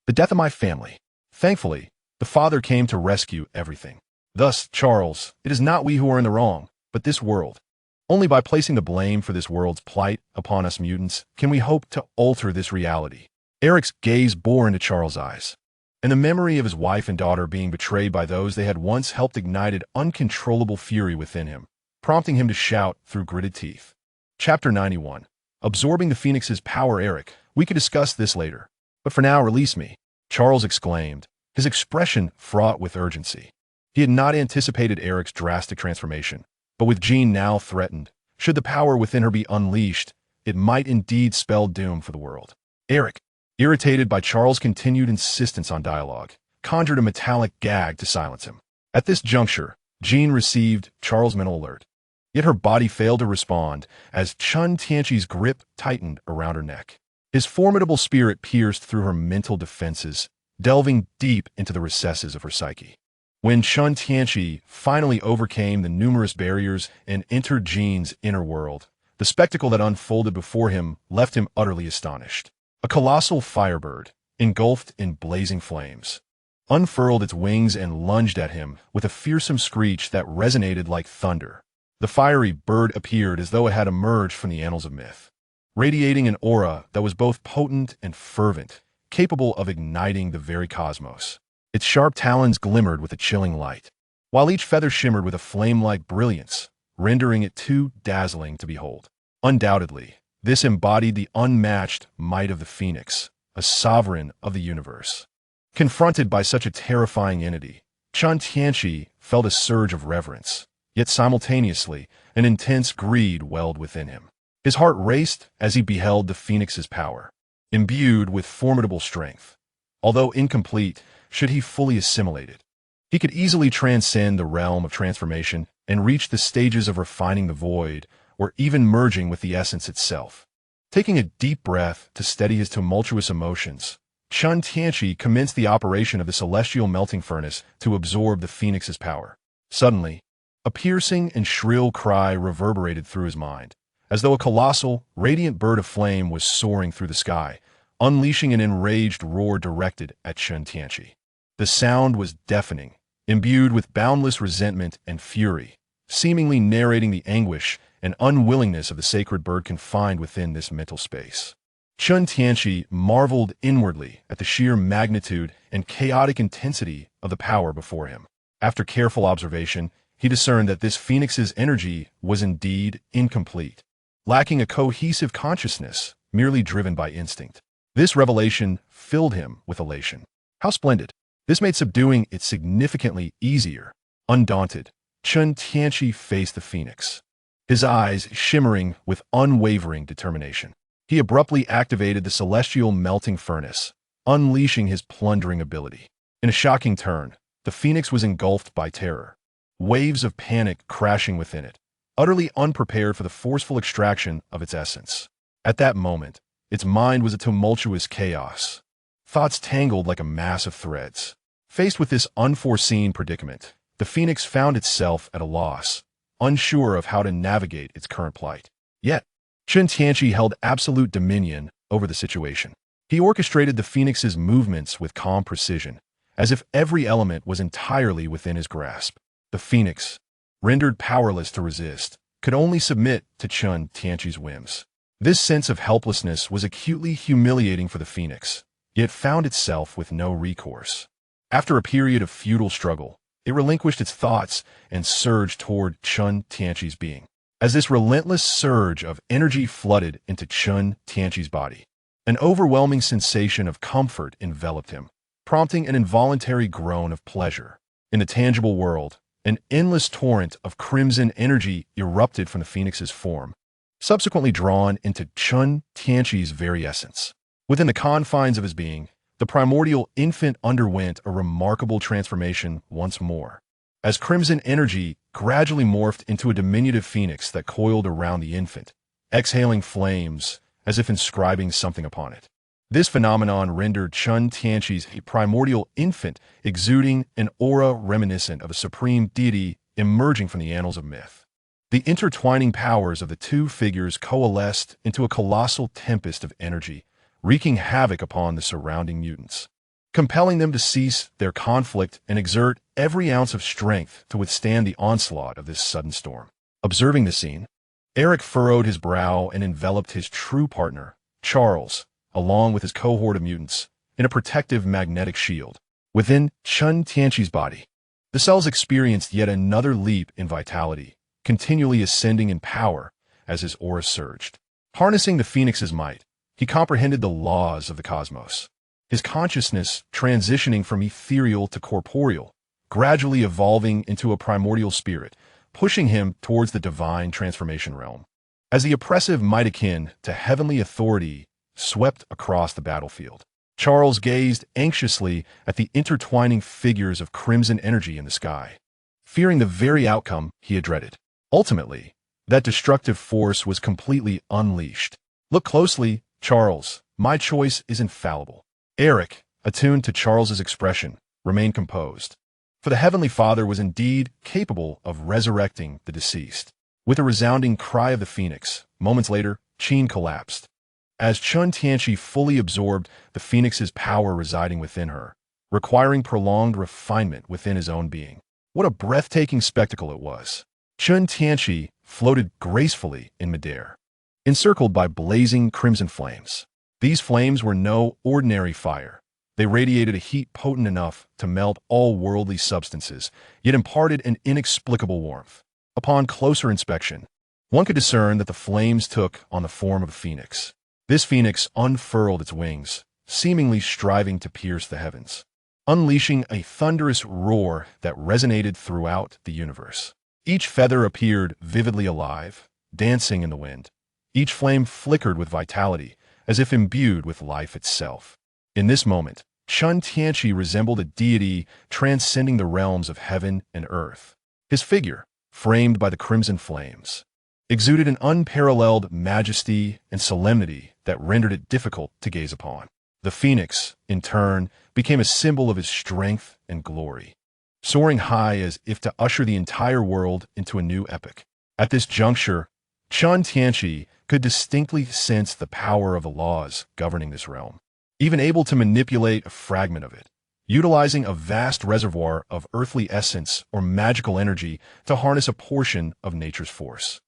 The death of my family. Thankfully, the Father came to rescue everything. Thus, Charles, it is not we who are in the wrong, but this world. Only by placing the blame for this world's plight upon us mutants can we hope to alter this reality. Eric's gaze bore into Charles' eyes, and the memory of his wife and daughter being betrayed by those they had once helped ignited uncontrollable fury within him, prompting him to shout through gritted teeth. Chapter 91. Absorbing the Phoenix's power. Eric, we could discuss this later, but for now release me, Charles exclaimed, his expression fraught with urgency. He had not anticipated Eric's drastic transformation, but with Jean now threatened, should the power within her be unleashed, it might indeed spell doom for the world. Eric, irritated by Charles' continued insistence on dialogue, conjured a metallic gag to silence him. At this juncture, Jean received Charles' mental alert. Yet her body failed to respond as Chen Tianqi's grip tightened around her neck. His formidable spirit pierced through her mental defenses, delving deep into the recesses of her psyche. When Chen Tianqi finally overcame the numerous barriers and entered Jean's inner world, the spectacle that unfolded before him left him utterly astonished. A colossal firebird, engulfed in blazing flames, unfurled its wings and lunged at him with a fearsome screech that resonated like thunder. The fiery bird appeared as though it had emerged from the annals of myth, radiating an aura that was both potent and fervent, capable of igniting the very cosmos. Its sharp talons glimmered with a chilling light, while each feather shimmered with a flame-like brilliance, rendering it too dazzling to behold. Undoubtedly, this embodied the unmatched might of the Phoenix, a sovereign of the universe. Confronted by such a terrifying entity, Chen Tianqi felt a surge of reverence, yet simultaneously, an intense greed welled within him. His heart raced as he beheld the Phoenix's power, imbued with formidable strength. Although incomplete, should he fully assimilate it, he could easily transcend the realm of transformation and reach the stages of refining the void, or even merging with the essence itself. Taking a deep breath to steady his tumultuous emotions, Chen Tianqi commenced the operation of the celestial melting furnace to absorb the Phoenix's power. Suddenly, a piercing and shrill cry reverberated through his mind, as though a colossal, radiant bird of flame was soaring through the sky, unleashing an enraged roar directed at Chen Tianqi. The sound was deafening, imbued with boundless resentment and fury, seemingly narrating the anguish and unwillingness of the sacred bird confined within this mental space. Chen Tianqi marveled inwardly at the sheer magnitude and chaotic intensity of the power before him. After careful observation, he discerned that this Phoenix's energy was indeed incomplete, lacking a cohesive consciousness, merely driven by instinct. This revelation filled him with elation. How splendid! This made subduing it significantly easier. Undaunted, Chen Tianqi faced the Phoenix, his eyes shimmering with unwavering determination. He abruptly activated the celestial melting furnace, unleashing his plundering ability. In a shocking turn, the Phoenix was engulfed by terror, waves of panic crashing within it, utterly unprepared for the forceful extraction of its essence. At that moment, its mind was a tumultuous chaos. Thoughts tangled like a mass of threads. Faced with this unforeseen predicament, the Phoenix found itself at a loss, unsure of how to navigate its current plight. Yet, Chen Tianqi held absolute dominion over the situation. He orchestrated the Phoenix's movements with calm precision, as if every element was entirely within his grasp. The Phoenix, rendered powerless to resist, could only submit to Chen Tianqi's whims. This sense of helplessness was acutely humiliating for the Phoenix, yet found itself with no recourse. After a period of futile struggle, it relinquished its thoughts and surged toward Chen Tianqi's being. As this relentless surge of energy flooded into Chen Tianqi's body, an overwhelming sensation of comfort enveloped him, prompting an involuntary groan of pleasure. In the tangible world, an endless torrent of crimson energy erupted from the Phoenix's form, subsequently drawn into Chen Tianqi's very essence. Within the confines of his being, the primordial infant underwent a remarkable transformation once more, as crimson energy gradually morphed into a diminutive phoenix that coiled around the infant, exhaling flames as if inscribing something upon it. This phenomenon rendered Chen Tianqi's primordial infant exuding an aura reminiscent of a supreme deity emerging from the annals of myth. The intertwining powers of the two figures coalesced into a colossal tempest of energy, wreaking havoc upon the surrounding mutants, compelling them to cease their conflict and exert every ounce of strength to withstand the onslaught of this sudden storm. Observing the scene, Eric furrowed his brow and enveloped his true partner, Charles, along with his cohort of mutants, in a protective magnetic shield. Within Chen Tianqi's body, the cells experienced yet another leap in vitality, continually ascending in power as his aura surged. Harnessing the Phoenix's might, he comprehended the laws of the cosmos. His consciousness transitioning from ethereal to corporeal, gradually evolving into a primordial spirit, pushing him towards the divine transformation realm. As the oppressive might akin to heavenly authority swept across the battlefield, Charles gazed anxiously at the intertwining figures of crimson energy in the sky, fearing the very outcome he had dreaded. Ultimately, that destructive force was completely unleashed. Look closely, Charles. My choice is infallible. Eric, attuned to Charles's expression, remained composed. For the Heavenly Father was indeed capable of resurrecting the deceased. With a resounding cry of the Phoenix, moments later, Qin collapsed. As Chen Tianqi fully absorbed the Phoenix's power residing within her, requiring prolonged refinement within his own being. What a breathtaking spectacle it was. Chen Tianqi floated gracefully in midair, encircled by blazing crimson flames. These flames were no ordinary fire. They radiated a heat potent enough to melt all worldly substances, yet imparted an inexplicable warmth. Upon closer inspection, one could discern that the flames took on the form of a phoenix. This phoenix unfurled its wings, seemingly striving to pierce the heavens, unleashing a thunderous roar that resonated throughout the universe. Each feather appeared vividly alive, dancing in the wind. Each flame flickered with vitality, as if imbued with life itself. In this moment, Chen Tianqi resembled a deity transcending the realms of heaven and earth. His figure, framed by the crimson flames, exuded an unparalleled majesty and solemnity that rendered it difficult to gaze upon. The phoenix, in turn, became a symbol of his strength and glory, soaring high as if to usher the entire world into a new epoch. At this juncture, Chen Tianqi could distinctly sense the power of the laws governing this realm, even able to manipulate a fragment of it, utilizing a vast reservoir of earthly essence or magical energy to harness a portion of nature's force.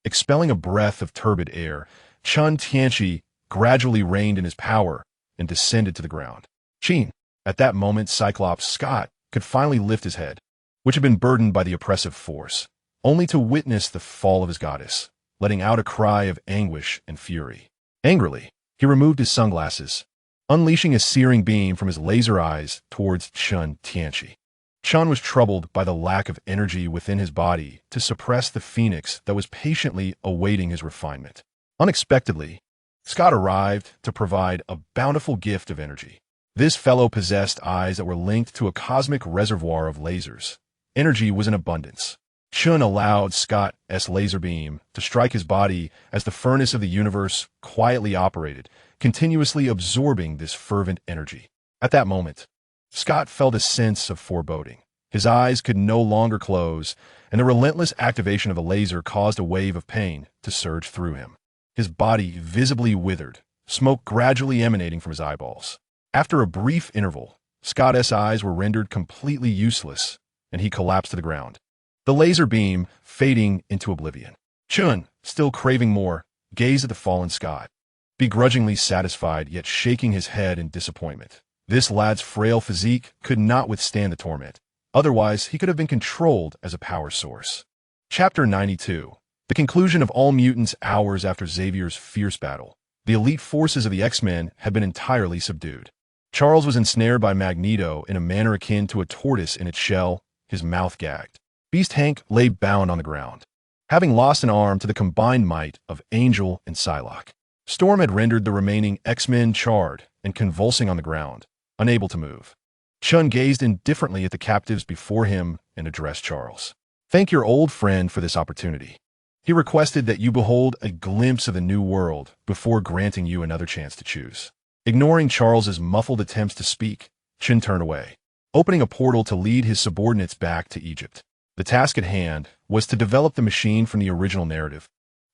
Expelling a breath of turbid air, Chen Tianqi gradually reined in his power and descended to the ground. Qin. At that moment, Cyclops Scott could finally lift his head, which had been burdened by the oppressive force, only to witness the fall of his goddess, letting out a cry of anguish and fury. Angrily, he removed his sunglasses, unleashing a searing beam from his laser eyes towards Chen Tianqi. Chen was troubled by the lack of energy within his body to suppress the phoenix that was patiently awaiting his refinement. Unexpectedly, Scott arrived to provide a bountiful gift of energy. This fellow possessed eyes that were linked to a cosmic reservoir of lasers. Energy was in abundance. Chen allowed Scott's laser beam to strike his body as the furnace of the universe quietly operated, continuously absorbing this fervent energy. At that moment, Scott felt a sense of foreboding. His eyes could no longer close, and the relentless activation of the laser caused a wave of pain to surge through him. His body visibly withered, smoke gradually emanating from his eyeballs. After a brief interval, Scott's eyes were rendered completely useless, and he collapsed to the ground, the laser beam fading into oblivion. Chen, still craving more, gazed at the fallen Scott, begrudgingly satisfied yet shaking his head in disappointment. This lad's frail physique could not withstand the torment. Otherwise, he could have been controlled as a power source. Chapter 92. The conclusion of all mutants hours after Xavier's fierce battle. The elite forces of the X-Men had been entirely subdued. Charles was ensnared by Magneto in a manner akin to a tortoise in its shell, his mouth gagged. Beast Hank lay bound on the ground, having lost an arm to the combined might of Angel and Psylocke. Storm had rendered the remaining X-Men charred and convulsing on the ground, unable to move. Chen gazed indifferently at the captives before him and addressed Charles. Thank your old friend for this opportunity. He requested that you behold a glimpse of the new world before granting you another chance to choose. Ignoring Charles's muffled attempts to speak, Chen turned away, opening a portal to lead his subordinates back to Egypt. The task at hand was to develop the machine from the original narrative,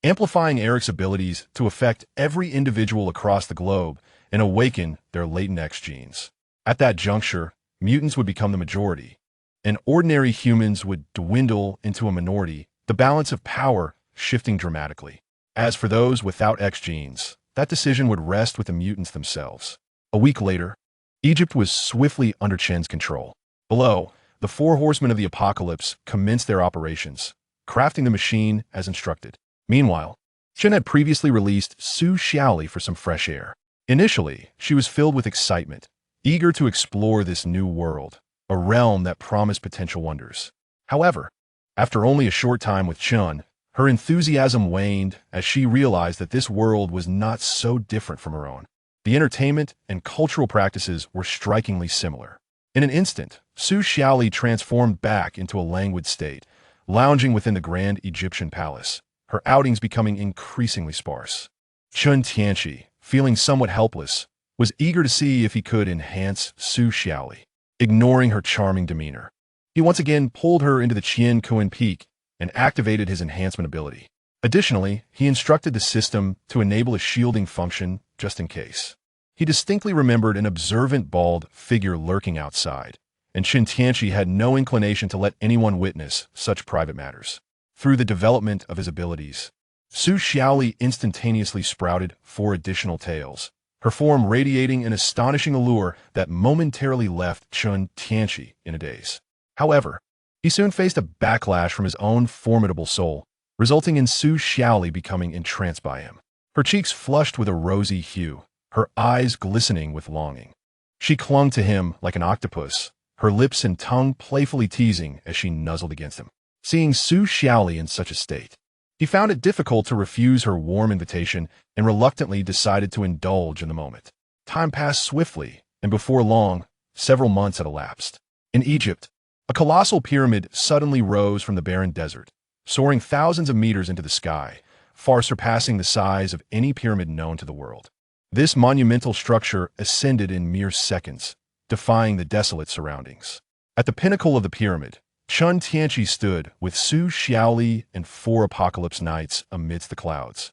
amplifying Eric's abilities to affect every individual across the globe and awaken their latent X genes. At that juncture, mutants would become the majority, and ordinary humans would dwindle into a minority, the balance of power shifting dramatically. As for those without X genes, that decision would rest with the mutants themselves. A week later, Egypt was swiftly under Chen's control. Below, the four horsemen of the apocalypse commenced their operations, crafting the machine as instructed. Meanwhile, Chen had previously released Su Xiaoli for some fresh air. Initially, she was filled with excitement, eager to explore this new world, a realm that promised potential wonders. However, after only a short time with Chen, her enthusiasm waned as she realized that this world was not so different from her own. The entertainment and cultural practices were strikingly similar. In an instant, Su Xiaoli transformed back into a languid state, lounging within the grand Egyptian palace, her outings becoming increasingly sparse. Chen Tianqi, feeling somewhat helpless, was eager to see if he could enhance Su Xiaoli. Ignoring her charming demeanor, he once again pulled her into the Qian Kuan Peak and activated his enhancement ability. Additionally, he instructed the system to enable a shielding function just in case. He distinctly remembered an observant bald figure lurking outside, and Chen Tianqi had no inclination to let anyone witness such private matters. Through the development of his abilities, Su Xiaoli instantaneously sprouted 4 additional tails, her form radiating an astonishing allure that momentarily left Chen Tianqi in a daze. However, he soon faced a backlash from his own formidable soul, resulting in Su Xiaoli becoming entranced by him. Her cheeks flushed with a rosy hue, her eyes glistening with longing. She clung to him like an octopus, her lips and tongue playfully teasing as she nuzzled against him. Seeing Su Xiaoli in such a state, he found it difficult to refuse her warm invitation and reluctantly decided to indulge in the moment. Time passed swiftly, and before long, several months had elapsed. In Egypt, a colossal pyramid suddenly rose from the barren desert, soaring thousands of meters into the sky, far surpassing the size of any pyramid known to the world. This monumental structure ascended in mere seconds, defying the desolate surroundings. At the pinnacle of the pyramid, Chen Tianqi stood with Su Xiaoli and 4 apocalypse knights amidst the clouds,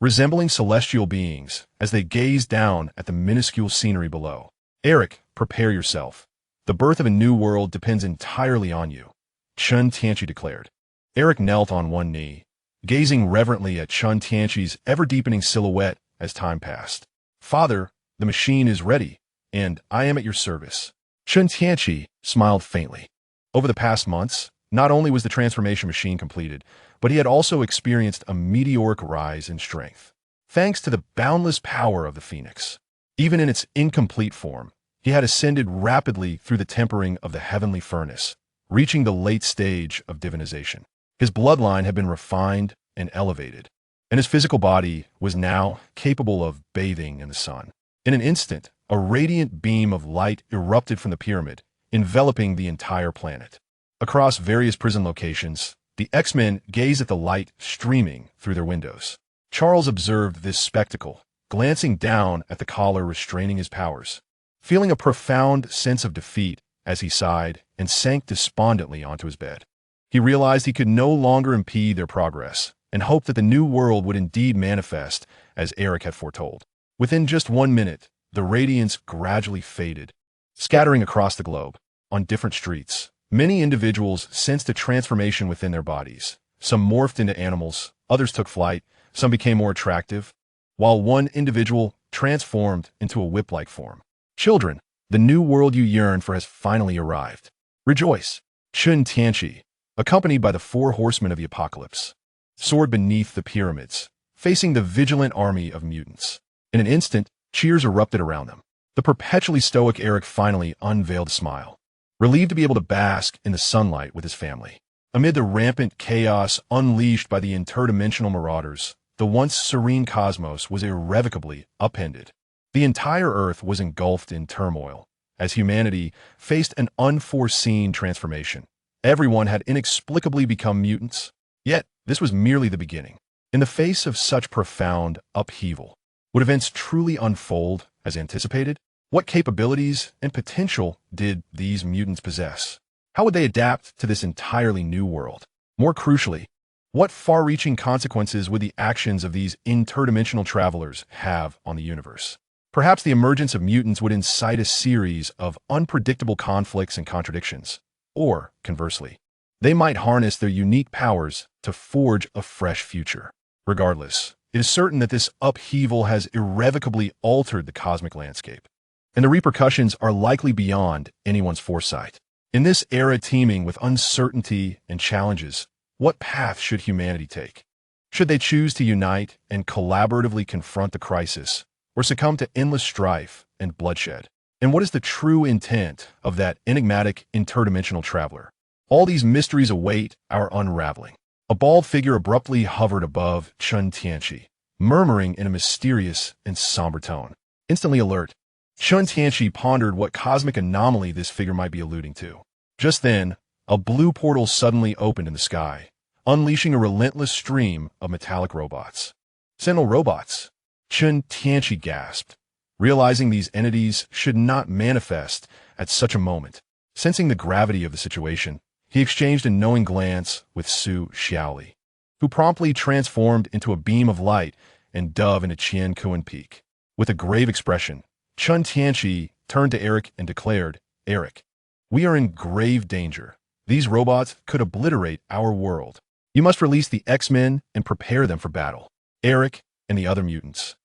resembling celestial beings as they gazed down at the minuscule scenery below. "Eric, prepare yourself. The birth of a new world depends entirely on you," Chen Tianqi declared. Eric knelt on one knee, gazing reverently at Chen Tianqi's ever-deepening silhouette as time passed. "Father, the machine is ready, and I am at your service." Chen Tianqi smiled faintly. Over the past months, not only was the transformation machine completed, but he had also experienced a meteoric rise in strength. Thanks to the boundless power of the Phoenix, even in its incomplete form, he had ascended rapidly through the tempering of the heavenly furnace, reaching the late stage of divinization. His bloodline had been refined and elevated, and his physical body was now capable of bathing in the sun. In an instant, a radiant beam of light erupted from the pyramid, enveloping the entire planet. Across various prison locations, the X-Men gazed at the light streaming through their windows. Charles observed this spectacle, glancing down at the collar restraining his powers, feeling a profound sense of defeat as he sighed and sank despondently onto his bed. He realized he could no longer impede their progress and hoped that the new world would indeed manifest as Eric had foretold. Within just 1 minute, the radiance gradually faded, scattering across the globe. On different streets, many individuals sensed a transformation within their bodies. Some morphed into animals, others took flight, some became more attractive, while one individual transformed into a whip-like form. "Children, the new world you yearn for has finally arrived. Rejoice!" Chen Tianqi, accompanied by the 4 horsemen of the apocalypse, soared beneath the pyramids, facing the vigilant army of mutants. In an instant, cheers erupted around them. The perpetually stoic Eric finally unveiled a smile, relieved to be able to bask in the sunlight with his family. Amid the rampant chaos unleashed by the interdimensional marauders, the once serene cosmos was irrevocably upended. The entire Earth was engulfed in turmoil, as humanity faced an unforeseen transformation. Everyone had inexplicably become mutants, yet this was merely the beginning. In the face of such profound upheaval, would events truly unfold as anticipated? What capabilities and potential did these mutants possess? How would they adapt to this entirely new world? More crucially, what far-reaching consequences would the actions of these interdimensional travelers have on the universe? Perhaps the emergence of mutants would incite a series of unpredictable conflicts and contradictions. Or, conversely, They might harness their unique powers to forge a fresh future. Regardless, it is certain that this upheaval has irrevocably altered the cosmic landscape, and the repercussions are likely beyond anyone's foresight. In this era teeming with uncertainty and challenges, what path should humanity take? Should they choose to unite and collaboratively confront the crisis, or succumb to endless strife and bloodshed? And what is the true intent of that enigmatic interdimensional traveler? All these mysteries await our unraveling. A bald figure abruptly hovered above Chen Tianqi, murmuring in a mysterious and somber tone. Instantly alert, Chen Tianqi pondered what cosmic anomaly this figure might be alluding to. Just then, a blue portal suddenly opened in the sky, unleashing a relentless stream of metallic robots. Sentinel robots? Chen Tianqi gasped, realizing these entities should not manifest at such a moment. Sensing the gravity of the situation, he exchanged a knowing glance with Su Xiaoli, who promptly transformed into a beam of light and dove into Tianqi. With a grave expression, Chen Tianqi turned to Eric and declared, "Eric, we are in grave danger. These robots could obliterate our world. You must release the X-Men and prepare them for battle." Eric and the other mutants,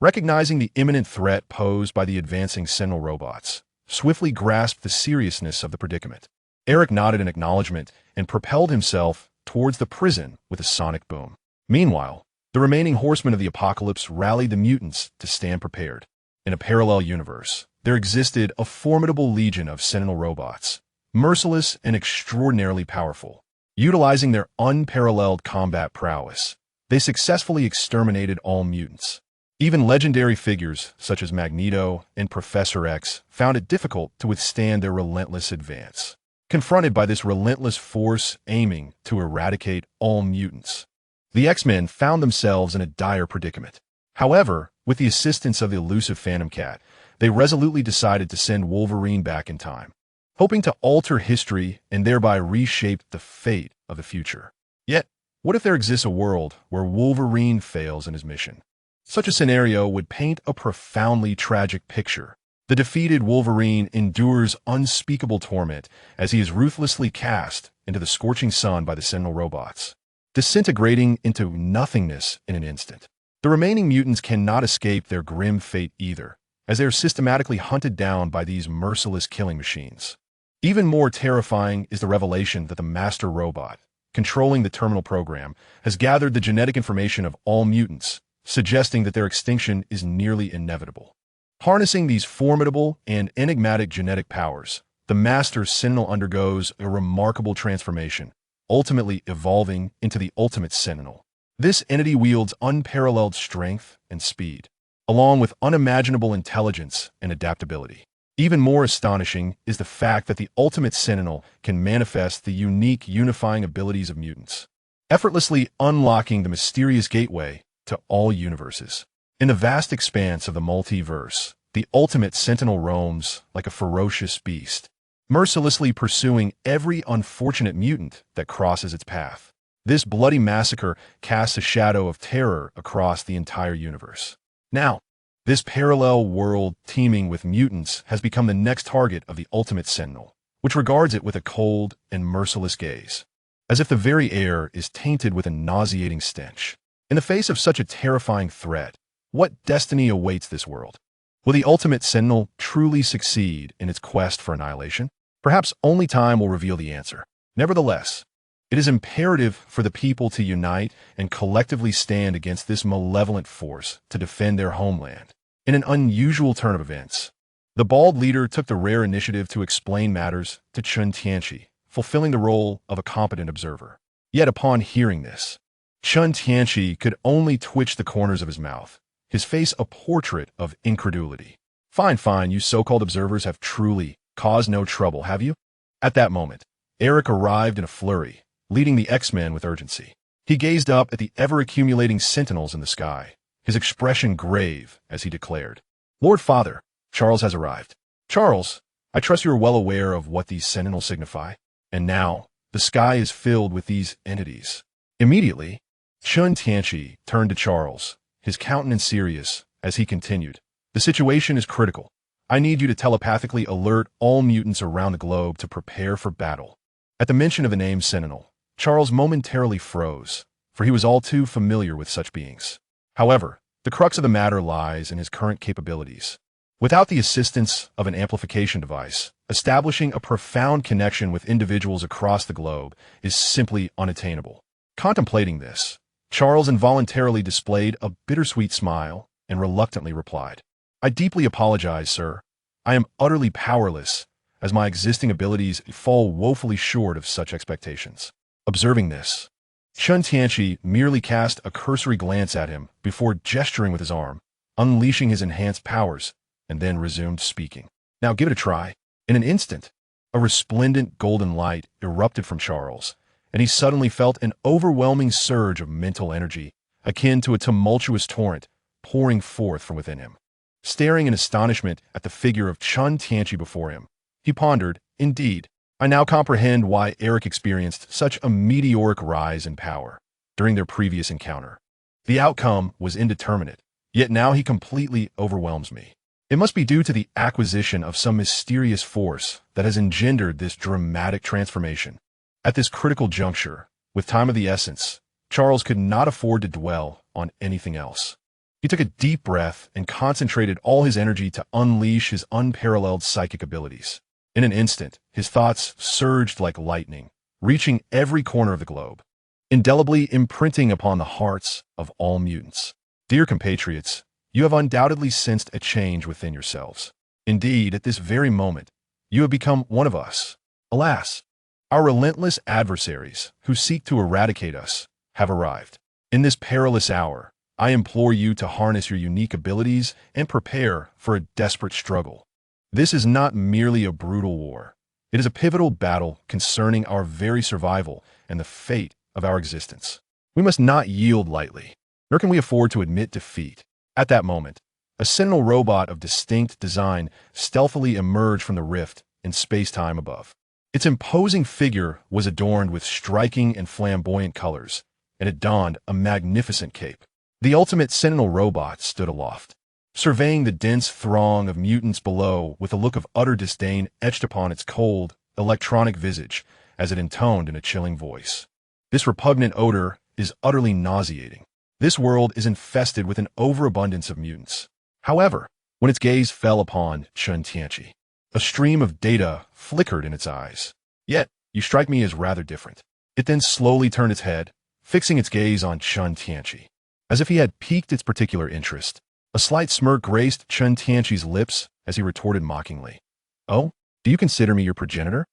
recognizing the imminent threat posed by the advancing Sentinel robots, swiftly grasped the seriousness of the predicament. Eric nodded in acknowledgement and propelled himself towards the prison with a sonic boom. Meanwhile, the remaining horsemen of the apocalypse rallied the mutants to stand prepared. In a parallel universe, there existed a formidable legion of Sentinel robots, merciless and extraordinarily powerful. Utilizing their unparalleled combat prowess, they successfully exterminated all mutants. Even legendary figures such as Magneto and Professor X found it difficult to withstand their relentless advance. Confronted by this relentless force aiming to eradicate all mutants, the X-Men found themselves in a dire predicament. However, with the assistance of the elusive Phantom Cat, they resolutely decided to send Wolverine back in time, hoping to alter history and thereby reshape the fate of the future. Yet, what if there exists a world where Wolverine fails in his mission? Such a scenario would paint a profoundly tragic picture. The defeated Wolverine endures unspeakable torment as he is ruthlessly cast into the scorching sun by the Sentinel robots, disintegrating into nothingness in an instant. The remaining mutants cannot escape their grim fate either, as they are systematically hunted down by these merciless killing machines. Even more terrifying is the revelation that the master robot, controlling the terminal program, has gathered the genetic information of all mutants, suggesting that their extinction is nearly inevitable. Harnessing these formidable and enigmatic genetic powers, the Master Sentinel undergoes a remarkable transformation, ultimately evolving into the ultimate Sentinel. This entity wields unparalleled strength and speed, along with unimaginable intelligence and adaptability. Even more astonishing is the fact that the ultimate Sentinel can manifest the unique unifying abilities of mutants, effortlessly unlocking the mysterious gateway to all universes. In the vast expanse of the multiverse, the ultimate Sentinel roams like a ferocious beast, mercilessly pursuing every unfortunate mutant that crosses its path. This bloody massacre casts a shadow of terror across the entire universe. Now, this parallel world teeming with mutants has become the next target of the ultimate Sentinel, which regards it with a cold and merciless gaze, as if the very air is tainted with a nauseating stench. In the face of such a terrifying threat, what destiny awaits this world? Will the ultimate Sentinel truly succeed in its quest for annihilation? Perhaps only time will reveal the answer. Nevertheless, it is imperative for the people to unite and collectively stand against this malevolent force to defend their homeland. In an unusual turn of events, the bald leader took the rare initiative to explain matters to Chen Tianqi, fulfilling the role of a competent observer. Yet upon hearing this, Chen Tianqi could only twitch the corners of his mouth, his face a portrait of incredulity. Fine, you so-called observers have truly caused no trouble, have you? At that moment, Eric arrived in a flurry, leading the X-Men with urgency. He gazed up at the ever-accumulating sentinels in the sky, his expression grave as he declared, "Lord Father, Charles has arrived." "Charles, I trust you are well aware of what these sentinels signify. And now, the sky is filled with these entities." Immediately, Chen Tianqi turned to Charles, his countenance serious, as he continued, "The situation is critical. I need you to telepathically alert all mutants around the globe to prepare for battle." At the mention of the name Sentinel, Charles momentarily froze, for he was all too familiar with such beings. However, the crux of the matter lies in his current capabilities. Without the assistance of an amplification device, establishing a profound connection with individuals across the globe is simply unattainable. Contemplating this, Charles involuntarily displayed a bittersweet smile and reluctantly replied, "I deeply apologize, sir. I am utterly powerless, as my existing abilities fall woefully short of such expectations." Observing this, Chen Tianqi merely cast a cursory glance at him before gesturing with his arm, unleashing his enhanced powers, and then resumed speaking. "Now give it a try." In an instant, a resplendent golden light erupted from Charles, and he suddenly felt an overwhelming surge of mental energy, akin to a tumultuous torrent, pouring forth from within him. Staring in astonishment at the figure of Chen Tianqi before him, he pondered, "Indeed, I now comprehend why Eric experienced such a meteoric rise in power during their previous encounter. The outcome was indeterminate, yet now he completely overwhelms me. It must be due to the acquisition of some mysterious force that has engendered this dramatic transformation." At this critical juncture, with time of the essence, Charles could not afford to dwell on anything else. He took a deep breath and concentrated all his energy to unleash his unparalleled psychic abilities. In an instant, his thoughts surged like lightning, reaching every corner of the globe, indelibly imprinting upon the hearts of all mutants. Dear compatriots, you have undoubtedly sensed a change within yourselves. Indeed, at this very moment, you have become one of us. Alas, our relentless adversaries, who seek to eradicate us, have arrived. In this perilous hour, I implore you to harness your unique abilities and prepare for a desperate struggle. This is not merely a brutal war. It is a pivotal battle concerning our very survival and the fate of our existence. We must not yield lightly, nor can we afford to admit defeat. At that moment, a Sentinel robot of distinct design stealthily emerged from the rift in space-time above. Its imposing figure was adorned with striking and flamboyant colors, and it donned a magnificent cape. The ultimate Sentinel robot stood aloft, surveying the dense throng of mutants below with a look of utter disdain etched upon its cold, electronic visage as it intoned in a chilling voice. "This repugnant odor is utterly nauseating. This world is infested with an overabundance of mutants." However, when its gaze fell upon Chen Tianqi, a stream of data flickered in its eyes. "Yet, you strike me as rather different." It then slowly turned its head, fixing its gaze on Chen Tianqi. As if he had piqued its particular interest, a slight smirk graced Chen Tianqi's lips as he retorted mockingly, "Oh, do you consider me your progenitor?"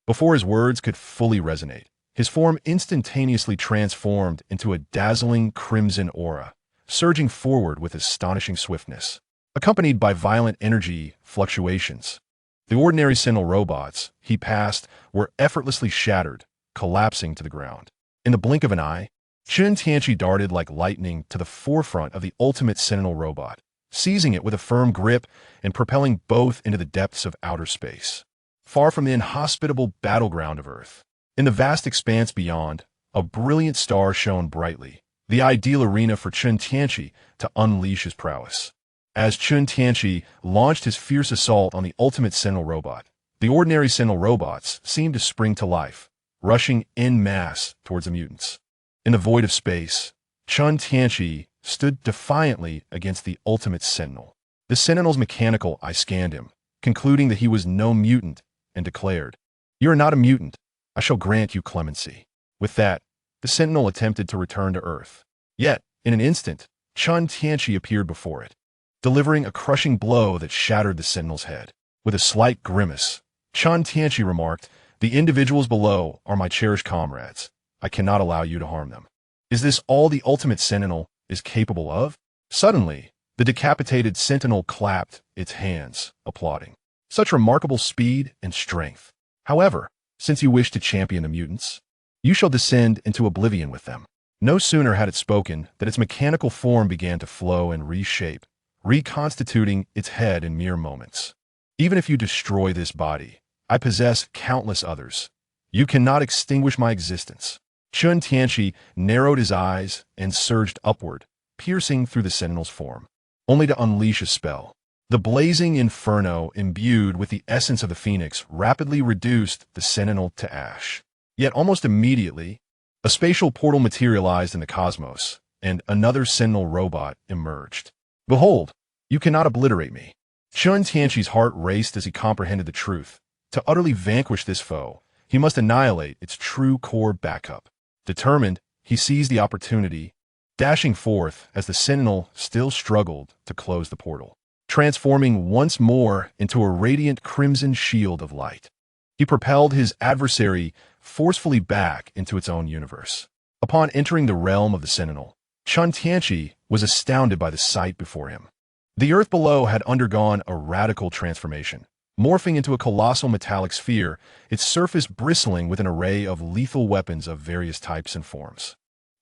Before his words could fully resonate, his form instantaneously transformed into a dazzling crimson aura, surging forward with astonishing swiftness, accompanied by violent energy fluctuations. The ordinary Sentinel robots he passed were effortlessly shattered, collapsing to the ground. In the blink of an eye, Chen Tianqi darted like lightning to the forefront of the ultimate Sentinel robot, seizing it with a firm grip and propelling both into the depths of outer space, far from the inhospitable battleground of Earth. In the vast expanse beyond, a brilliant star shone brightly, the ideal arena for Chen Tianqi to unleash his prowess. As Chen Tianqi launched his fierce assault on the ultimate Sentinel robot, the ordinary Sentinel robots seemed to spring to life, rushing en masse towards the mutants. In the void of space, Chen Tianqi stood defiantly against the ultimate Sentinel. The Sentinel's mechanical eye scanned him, concluding that he was no mutant, and declared, "You are not a mutant. I shall grant you clemency." With that, the Sentinel attempted to return to Earth. Yet, in an instant, Chen Tianqi appeared before it, delivering a crushing blow that shattered the Sentinel's head. With a slight grimace, Chen Tianqi remarked, "The individuals below are my cherished comrades. I cannot allow you to harm them." Is this all the ultimate Sentinel is capable of? Suddenly, the decapitated Sentinel clapped its hands, applauding. Such remarkable speed and strength. However, since you wish to champion the mutants, you shall descend into oblivion with them. No sooner had it spoken than its mechanical form began to flow and reshape, reconstituting its head in mere moments. "Even if you destroy this body, I possess countless others. You cannot extinguish my existence." Chen Tianqi narrowed his eyes and surged upward, piercing through the Sentinel's form, only to unleash a spell. The blazing inferno imbued with the essence of the Phoenix rapidly reduced the Sentinel to ash. Yet almost immediately, a spatial portal materialized in the cosmos, and another sentinel robot emerged. Behold, you cannot obliterate me. Chen Tianqi's heart raced as he comprehended the truth. To utterly vanquish this foe, he must annihilate its true core backup. Determined, he seized the opportunity, dashing forth as the sentinel still struggled to close the portal, transforming once more into a radiant crimson shield of light. He propelled his adversary forcefully back into its own universe. Upon entering the realm of the sentinel, Chen Tianqi was astounded by the sight before him. The earth below had undergone a radical transformation, morphing into a colossal metallic sphere, its surface bristling with an array of lethal weapons of various types and forms.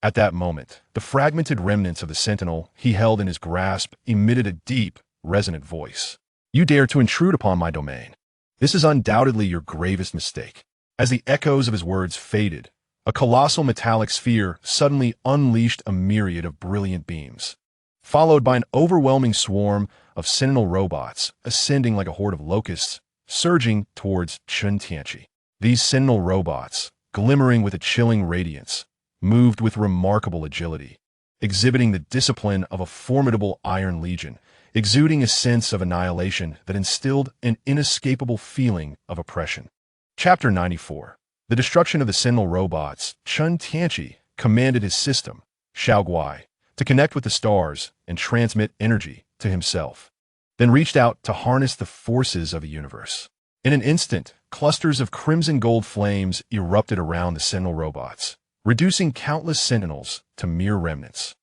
At that moment, the fragmented remnants of the sentinel he held in his grasp emitted a deep, resonant voice. "You dare to intrude upon my domain. This is undoubtedly your gravest mistake." As the echoes of his words faded, a colossal metallic sphere suddenly unleashed a myriad of brilliant beams, followed by an overwhelming swarm of sentinel robots ascending like a horde of locusts, surging towards Chen Tianqi. These sentinel robots, glimmering with a chilling radiance, moved with remarkable agility, exhibiting the discipline of a formidable iron legion, exuding a sense of annihilation that instilled an inescapable feeling of oppression. Chapter 94. The destruction of the sentinel robots. Chen Tianqi commanded his system, Xiaoguai, to connect with the stars and transmit energy to himself, then reached out to harness the forces of a universe. In an instant, clusters of crimson gold flames erupted around the sentinel robots, reducing countless sentinels to mere remnants.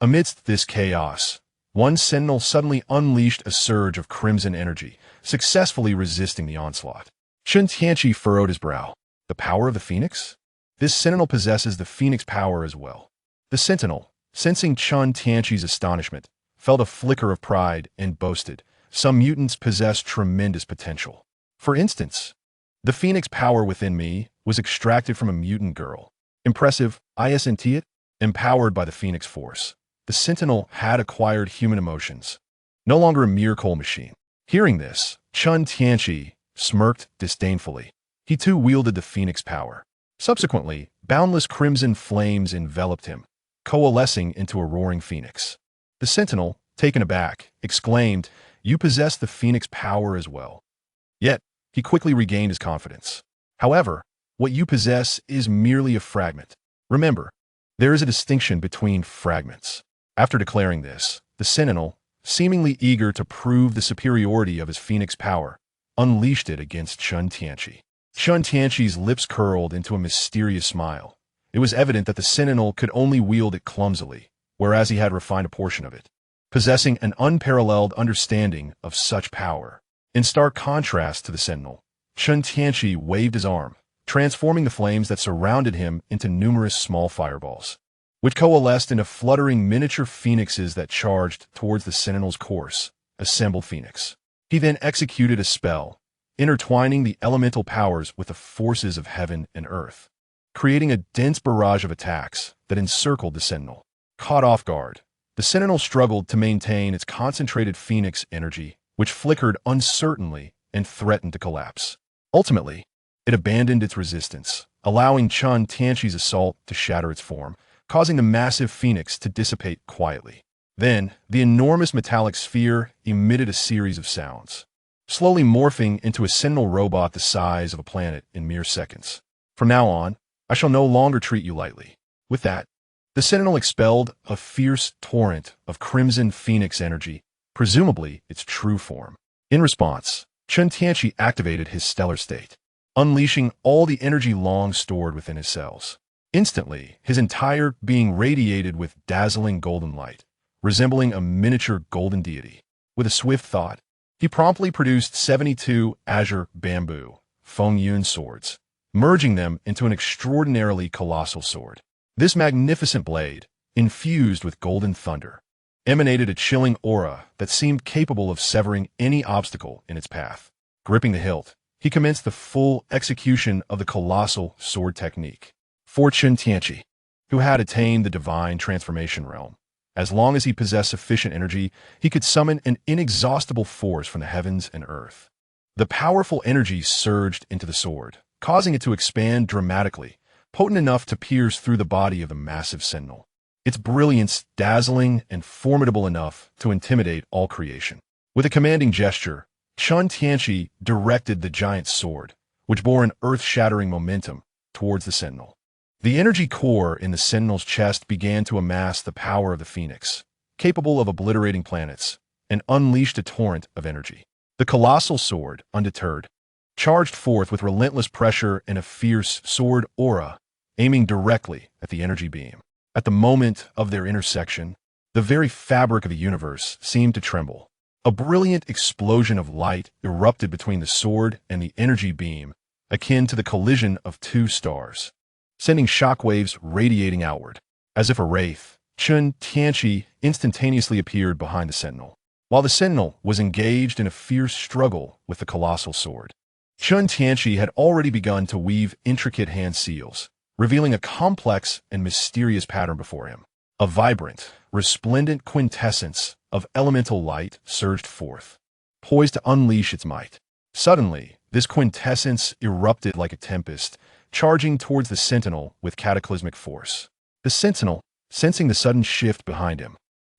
Amidst this chaos, one sentinel suddenly unleashed a surge of crimson energy, successfully resisting the onslaught. Chen Tianqi furrowed his brow. The power of the Phoenix? This sentinel possesses the Phoenix power as well. The sentinel, sensing Chen Tianqi's astonishment, felt a flicker of pride and boasted, "Some mutants possess tremendous potential. For instance, the Phoenix power within me was extracted from a mutant girl. Impressive, isn't it? Empowered by the Phoenix force, the sentinel had acquired human emotions, no longer a mere coal machine." Hearing this, Chen Tianqi smirked disdainfully. He too wielded the Phoenix power. Subsequently, boundless crimson flames enveloped him, coalescing into a roaring phoenix. The sentinel, taken aback, exclaimed, "You possess the Phoenix power as well." Yet, he quickly regained his confidence. "However, what you possess is merely a fragment. Remember, there is a distinction between fragments." After declaring this, the sentinel, seemingly eager to prove the superiority of his Phoenix power, unleashed it against Chen Tianqi. Chen Tianqi's lips curled into a mysterious smile. It was evident that the sentinel could only wield it clumsily, whereas he had refined a portion of it, possessing an unparalleled understanding of such power. In stark contrast to the sentinel, Chen Tianqi waved his arm, transforming the flames that surrounded him into numerous small fireballs, which coalesced into fluttering miniature phoenixes that charged towards the sentinel's course, assembled phoenix. He then executed a spell, intertwining the elemental powers with the forces of heaven and earth, creating a dense barrage of attacks that encircled the sentinel. Caught off guard, the sentinel struggled to maintain its concentrated phoenix energy, which flickered uncertainly and threatened to collapse. Ultimately, it abandoned its resistance, allowing Chen Tianqi's assault to shatter its form, causing the massive phoenix to dissipate quietly. Then, the enormous metallic sphere emitted a series of sounds, slowly morphing into a sentinel robot the size of a planet in mere seconds. "From now on, I shall no longer treat you lightly." With that, the sentinel expelled a fierce torrent of crimson phoenix energy, presumably its true form. In response, Chen Tianqi activated his stellar state, unleashing all the energy long stored within his cells. Instantly, his entire being radiated with dazzling golden light, resembling a miniature golden deity. With a swift thought, he promptly produced 72 azure bamboo, Fengyun swords, merging them into an extraordinarily colossal sword. This magnificent blade, infused with golden thunder, emanated a chilling aura that seemed capable of severing any obstacle in its path. Gripping the hilt, he commenced the full execution of the colossal sword technique. For Chen Tianqi, who had attained the divine transformation realm, as long as he possessed sufficient energy, he could summon an inexhaustible force from the heavens and earth. The powerful energy surged into the sword, causing it to expand dramatically, potent enough to pierce through the body of the massive sentinel. Its brilliance dazzling and formidable enough to intimidate all creation. With a commanding gesture, Chen Tianqi directed the giant sword, which bore an earth-shattering momentum, towards the sentinel. The energy core in the sentinel's chest began to amass the power of the phoenix, capable of obliterating planets, and unleashed a torrent of energy. The colossal sword, undeterred, charged forth with relentless pressure and a fierce sword aura, aiming directly at the energy beam. At the moment of their intersection, the very fabric of the universe seemed to tremble. A brilliant explosion of light erupted between the sword and the energy beam, akin to the collision of two stars, sending shockwaves radiating outward. As if a wraith, Chen Tianqi instantaneously appeared behind the sentinel, while the sentinel was engaged in a fierce struggle with the colossal sword. Chen Tianqi had already begun to weave intricate hand seals, revealing a complex and mysterious pattern before him. A vibrant, resplendent quintessence of elemental light surged forth, poised to unleash its might. Suddenly, this quintessence erupted like a tempest, charging towards the sentinel with cataclysmic force. The sentinel, sensing the sudden shift behind him,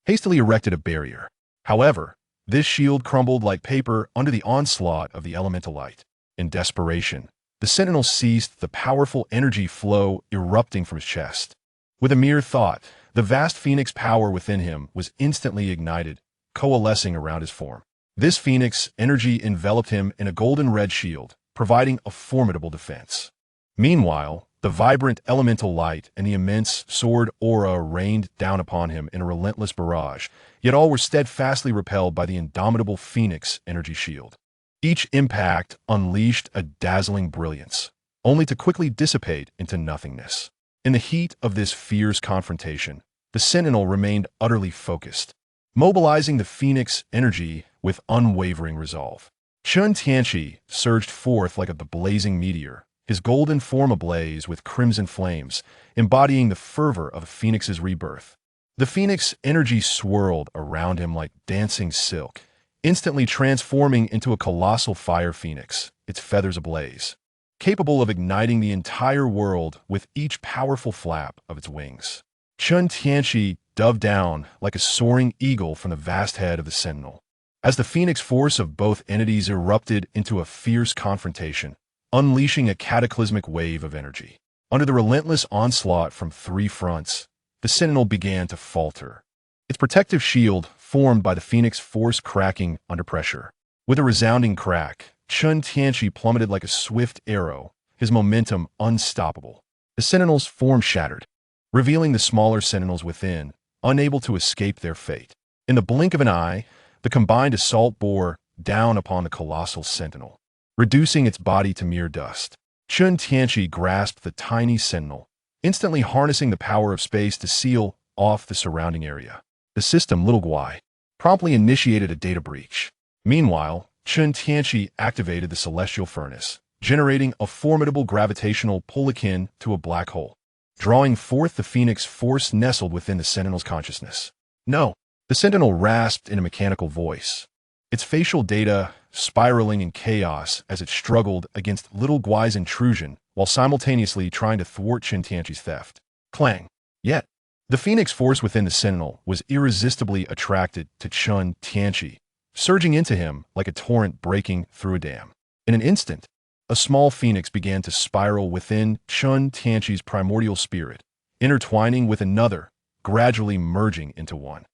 hastily erected a barrier. However, this shield crumbled like paper under the onslaught of the elemental light. In desperation, the sentinel ceased the powerful energy flow erupting from his chest. With a mere thought, the vast phoenix power within him was instantly ignited, coalescing around his form. This phoenix energy enveloped him in a golden-red shield, providing a formidable defense. Meanwhile, the vibrant elemental light and the immense sword aura rained down upon him in a relentless barrage, yet all were steadfastly repelled by the indomitable phoenix energy shield. Each impact unleashed a dazzling brilliance, only to quickly dissipate into nothingness. In the heat of this fierce confrontation, the sentinel remained utterly focused, mobilizing the phoenix energy with unwavering resolve. Chen Tianqi surged forth like a blazing meteor, his golden form ablaze with crimson flames, embodying the fervor of a phoenix's rebirth. The phoenix energy swirled around him like dancing silk, instantly transforming into a colossal fire phoenix, its feathers ablaze, capable of igniting the entire world with each powerful flap of its wings. Chen Tianqi dove down like a soaring eagle from the vast head of the sentinel. As the phoenix force of both entities erupted into a fierce confrontation, unleashing a cataclysmic wave of energy. Under the relentless onslaught from three fronts, the sentinel began to falter, its protective shield formed by the phoenix force cracking under pressure. With a resounding crack, Chen Tianqi plummeted like a swift arrow, his momentum unstoppable. The sentinel's form shattered, revealing the smaller sentinels within, unable to escape their fate. In the blink of an eye, the combined assault bore down upon the colossal sentinel, reducing its body to mere dust. Chen Tianqi grasped the tiny sentinel, instantly harnessing the power of space to seal off the surrounding area. The system, Little Guai, promptly initiated a data breach. Meanwhile, Chen Tianqi activated the celestial furnace, generating a formidable gravitational pull akin to a black hole, drawing forth the phoenix force nestled within the sentinel's consciousness. No, the sentinel rasped in a mechanical voice, its facial data spiraling in chaos as it struggled against Little Guai's intrusion while simultaneously trying to thwart Chen Tianqi's theft. Clang. Yet, the phoenix force within the sentinel was irresistibly attracted to Chen Tianqi, surging into him like a torrent breaking through a dam. In an instant, a small phoenix began to spiral within Chen Tianqi's primordial spirit, intertwining with another, gradually merging into one.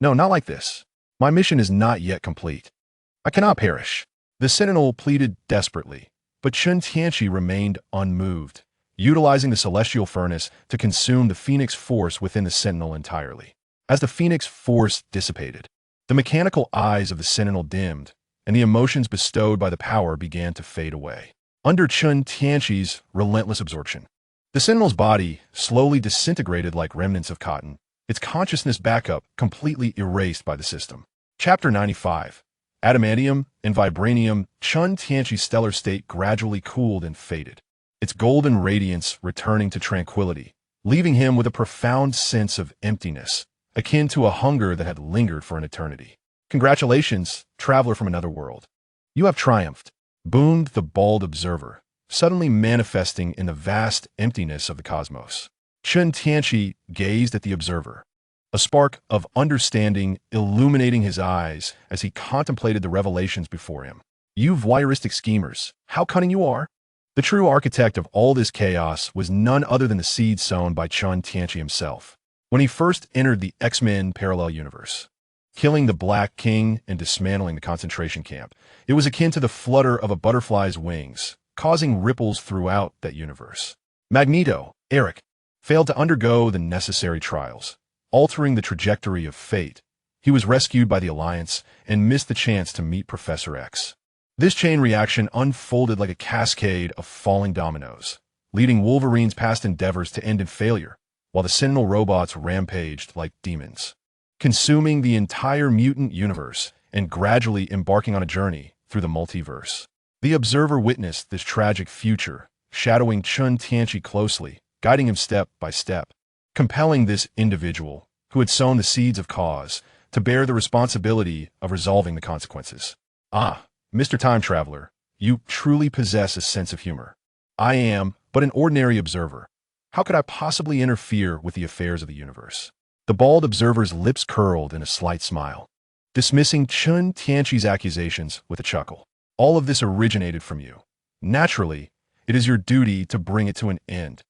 No, not like this. My mission is not yet complete. I cannot perish. The sentinel pleaded desperately, but Chen Tianqi remained unmoved, utilizing the celestial furnace to consume the phoenix force within the sentinel entirely. As the phoenix force dissipated, the mechanical eyes of the sentinel dimmed, and the emotions bestowed by the power began to fade away. Under Chen Tianqi's relentless absorption, the sentinel's body slowly disintegrated like remnants of cotton, its consciousness backup completely erased by the system. Chapter 95. Adamantium and Vibranium. Chen Tianqi's stellar state gradually cooled and faded, its golden radiance returning to tranquility, leaving him with a profound sense of emptiness, akin to a hunger that had lingered for an eternity. Congratulations, traveler from another world. You have triumphed, boomed the bald observer, suddenly manifesting in the vast emptiness of the cosmos. Chen Tianqi gazed at the observer, a spark of understanding illuminating his eyes as he contemplated the revelations before him. "You voyeuristic schemers, how cunning you are!" The true architect of all this chaos was none other than the seed sown by Chen Tianqi himself. When he first entered the X-Men parallel universe, killing the Black King and dismantling the concentration camp, it was akin to the flutter of a butterfly's wings, causing ripples throughout that universe. Magneto, Eric, failed to undergo the necessary trials, altering the trajectory of fate. He was rescued by the Alliance and missed the chance to meet Professor X. This chain reaction unfolded like a cascade of falling dominoes, leading Wolverine's past endeavors to end in failure, while the Sentinel robots rampaged like demons, consuming the entire mutant universe and gradually embarking on a journey through the multiverse. The observer witnessed this tragic future, shadowing Chen Tianqi closely, guiding him step by step, compelling this individual, who had sown the seeds of cause, to bear the responsibility of resolving the consequences. "Ah, Mr. Time Traveler, you truly possess a sense of humor. I am but an ordinary observer. How could I possibly interfere with the affairs of the universe?" The bald observer's lips curled in a slight smile, dismissing Chen Tianqi's accusations with a chuckle. "All of this originated from you. Naturally, it is your duty to bring it to an end."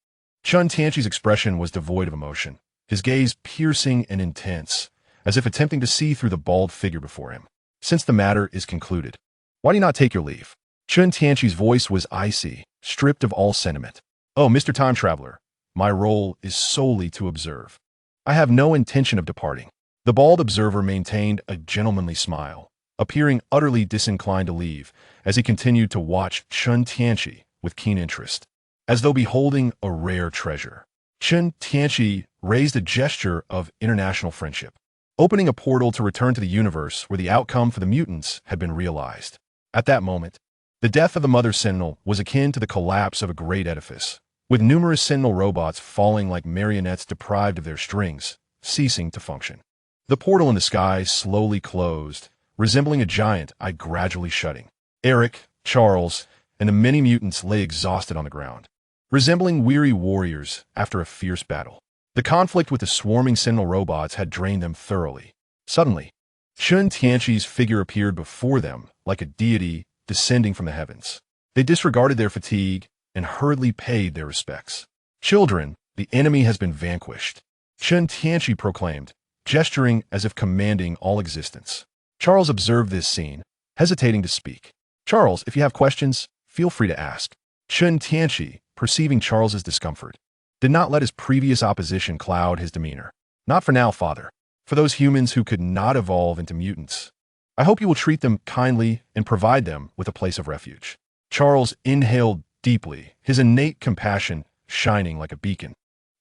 Chen Tianqi's expression was devoid of emotion, his gaze piercing and intense, as if attempting to see through the bald figure before him. "Since the matter is concluded, why do you not take your leave?" Chen Tianqi's voice was icy, stripped of all sentiment. "Oh, Mr. Time Traveler, my role is solely to observe. I have no intention of departing." The bald observer maintained a gentlemanly smile, appearing utterly disinclined to leave as he continued to watch Chen Tianqi with keen interest, as though beholding a rare treasure. Chen Tianqi raised a gesture of international friendship, opening a portal to return to the universe where the outcome for the mutants had been realized. At that moment, the death of the Mother Sentinel was akin to the collapse of a great edifice, with numerous Sentinel robots falling like marionettes deprived of their strings, ceasing to function. The portal in the sky slowly closed, resembling a giant eye gradually shutting. Eric, Charles, and the many mutants lay exhausted on the ground, resembling weary warriors after a fierce battle. The conflict with the swarming Sentinel robots had drained them thoroughly. Suddenly, Chen Tianqi's figure appeared before them like a deity descending from the heavens. They disregarded their fatigue and hurriedly paid their respects. "Children, the enemy has been vanquished," Chen Tianqi proclaimed, gesturing as if commanding all existence. Charles observed this scene, hesitating to speak. "Charles, if you have questions, feel free to ask." Chen Tianqi, perceiving Charles's discomfort, did not let his previous opposition cloud his demeanor. "Not for now, father. For those humans who could not evolve into mutants, I hope you will treat them kindly and provide them with a place of refuge." Charles inhaled deeply, his innate compassion shining like a beacon,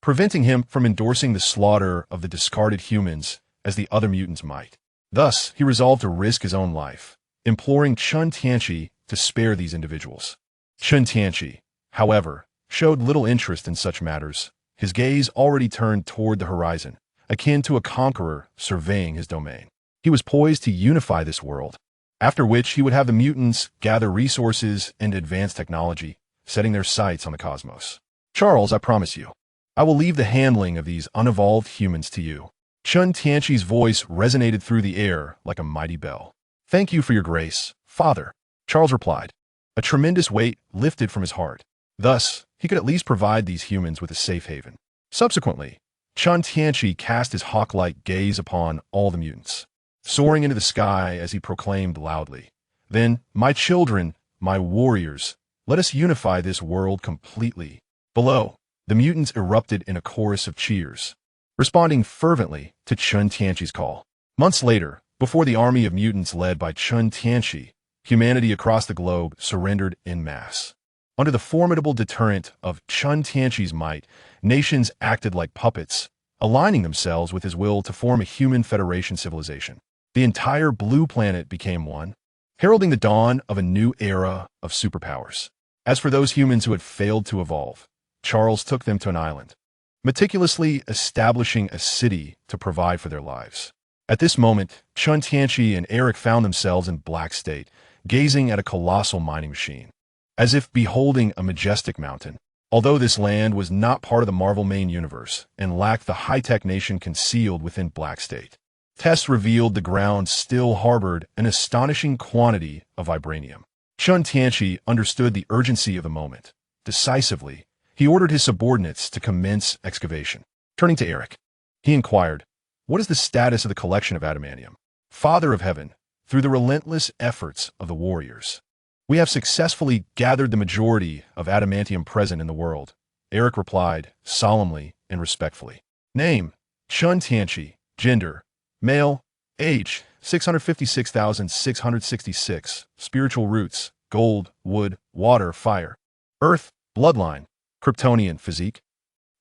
preventing him from endorsing the slaughter of the discarded humans as the other mutants might. Thus, he resolved to risk his own life, imploring Chen Tianqi to spare these individuals. Chen Tianqi, however, showed little interest in such matters, his gaze already turned toward the horizon, akin to a conqueror surveying his domain. He was poised to unify this world, after which he would have the mutants gather resources and advance technology, setting their sights on the cosmos. "Charles, I promise you, I will leave the handling of these unevolved humans to you." Chen Tianqi's voice resonated through the air like a mighty bell. "Thank you for your grace, father," Charles replied, a tremendous weight lifted from his heart. Thus, he could at least provide these humans with a safe haven. Subsequently, Chen Tianqi cast his hawk-like gaze upon all the mutants, soaring into the sky as he proclaimed loudly, "Then, my children, my warriors, let us unify this world completely." Below, the mutants erupted in a chorus of cheers, responding fervently to Chen Tianqi's call. Months later, before the army of mutants led by Chen Tianqi, humanity across the globe surrendered en masse. Under the formidable deterrent of Chen Tianqi's might, nations acted like puppets, aligning themselves with his will to form a human federation civilization. The entire blue planet became one, heralding the dawn of a new era of superpowers. As for those humans who had failed to evolve, Charles took them to an island, meticulously establishing a city to provide for their lives. At this moment, Chen Tianqi and Eric found themselves in black state, gazing at a colossal mining machine. as if beholding a majestic mountain. Although this land was not part of the Marvel main universe and lacked the high-tech nation concealed within Black State, tests revealed the ground still harbored an astonishing quantity of vibranium. Chen Tianqi understood the urgency of the moment. Decisively, he ordered his subordinates to commence excavation. Turning to Eric, he inquired, "What is the status of the collection of adamantium?" "Father of Heaven, through the relentless efforts of the warriors, we have successfully gathered the majority of adamantium present in the world," Eric replied, solemnly and respectfully. Name, Chen Tianqi. Gender, male. Age, 656,666. Spiritual roots, gold, wood, water, fire. Earth, bloodline. Kryptonian. Physique,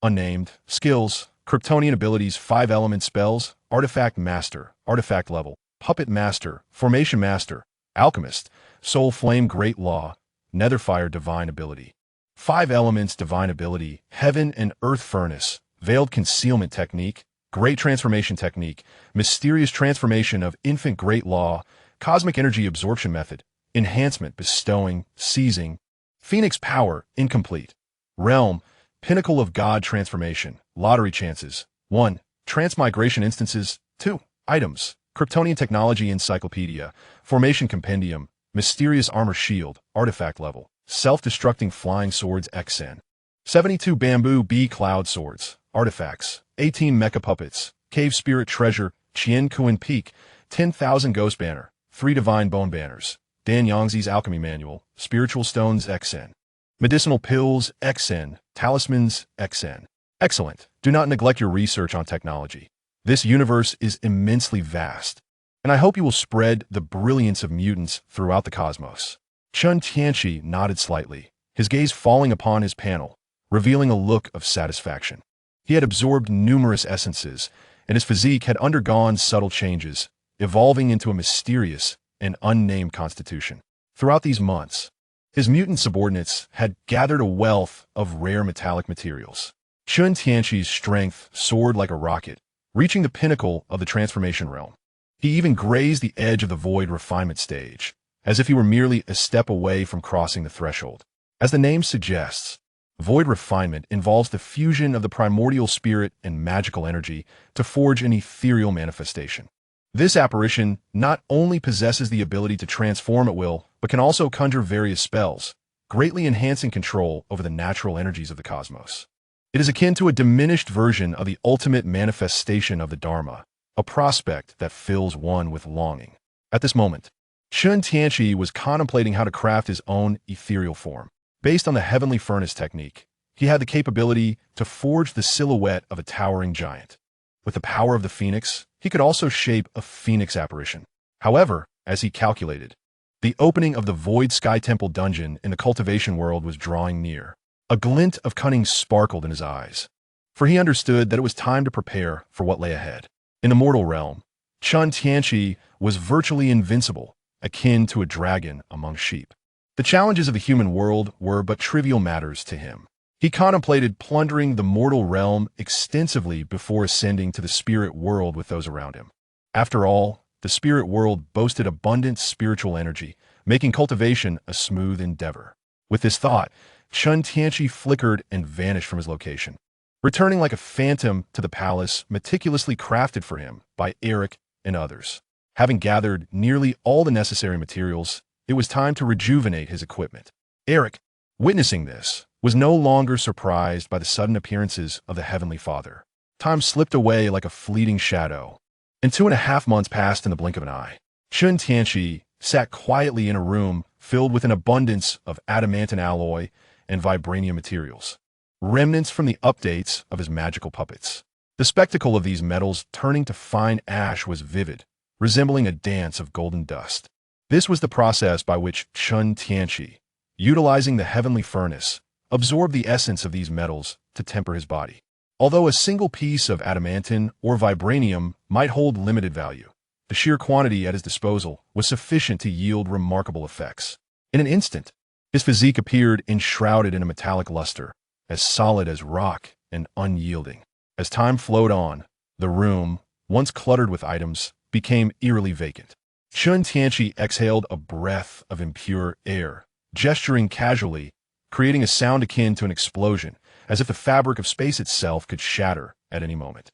unnamed. Skills, Kryptonian abilities, 5-element spells, artifact master, artifact level, puppet master, formation master, alchemist, soul flame, great law, netherfire, divine ability. 5 elements, divine ability, heaven and earth furnace, veiled concealment technique, great transformation technique, mysterious transformation of infant, great law, cosmic energy absorption method, enhancement, bestowing, seizing, phoenix power, incomplete. Realm, pinnacle of God transformation, lottery chances, 1, transmigration instances, 2, items, Kryptonian technology encyclopedia, formation compendium, mysterious armor shield, artifact level, self-destructing flying swords XN, 72 bamboo bee cloud swords, artifacts, 18 mecha puppets, cave spirit treasure, Qian Kuan Peak, 10,000 ghost banner, 3 divine bone banners, Dan Yangzi's alchemy manual, spiritual stones XN, medicinal pills XN, talismans XN. Excellent. Do not neglect your research on technology. This universe is immensely vast, and I hope you will spread the brilliance of mutants throughout the cosmos. Chen Tianqi nodded slightly, his gaze falling upon his panel, revealing a look of satisfaction. He had absorbed numerous essences, and his physique had undergone subtle changes, evolving into a mysterious and unnamed constitution. Throughout these months, his mutant subordinates had gathered a wealth of rare metallic materials. Chen Tianqi's strength soared like a rocket, reaching the pinnacle of the transformation realm. He even grazed the edge of the void refinement stage, as if he were merely a step away from crossing the threshold. As the name suggests, void refinement involves the fusion of the primordial spirit and magical energy to forge an ethereal manifestation. This apparition not only possesses the ability to transform at will, but can also conjure various spells, greatly enhancing control over the natural energies of the cosmos. It is akin to a diminished version of the ultimate manifestation of the Dharma, a prospect that fills one with longing. At this moment, Chen Tianqi was contemplating how to craft his own ethereal form. Based on the heavenly furnace technique, he had the capability to forge the silhouette of a towering giant. With the power of the phoenix, he could also shape a phoenix apparition. However, as he calculated, the opening of the Void Sky Temple dungeon in the cultivation world was drawing near. A glint of cunning sparkled in his eyes, for he understood that it was time to prepare for what lay ahead. In the mortal realm, Chen Tianqi was virtually invincible, akin to a dragon among sheep. The challenges of the human world were but trivial matters to him. He contemplated plundering the mortal realm extensively before ascending to the spirit world with those around him. After all, the spirit world boasted abundant spiritual energy, making cultivation a smooth endeavor. With this thought, Chen Tianqi flickered and vanished from his location, returning like a phantom to the palace meticulously crafted for him by Eric and others. Having gathered nearly all the necessary materials, it was time to rejuvenate his equipment. Eric, witnessing this, was no longer surprised by the sudden appearances of the Heavenly Father. Time slipped away like a fleeting shadow, and 2.5 months passed in the blink of an eye. Chen Tianqi sat quietly in a room filled with an abundance of adamantine alloy and vibranium materials, remnants from the updates of his magical puppets. The spectacle of these metals turning to fine ash was vivid, resembling a dance of golden dust. This was the process by which Chen Tianqi, utilizing the heavenly furnace, absorbed the essence of these metals to temper his body. Although a single piece of adamantine or vibranium might hold limited value, the sheer quantity at his disposal was sufficient to yield remarkable effects. In an instant, his physique appeared enshrouded in a metallic luster, as solid as rock and unyielding. As time flowed on, the room, once cluttered with items, became eerily vacant. Chen Tianqi exhaled a breath of impure air, gesturing casually, creating a sound akin to an explosion, as if the fabric of space itself could shatter at any moment.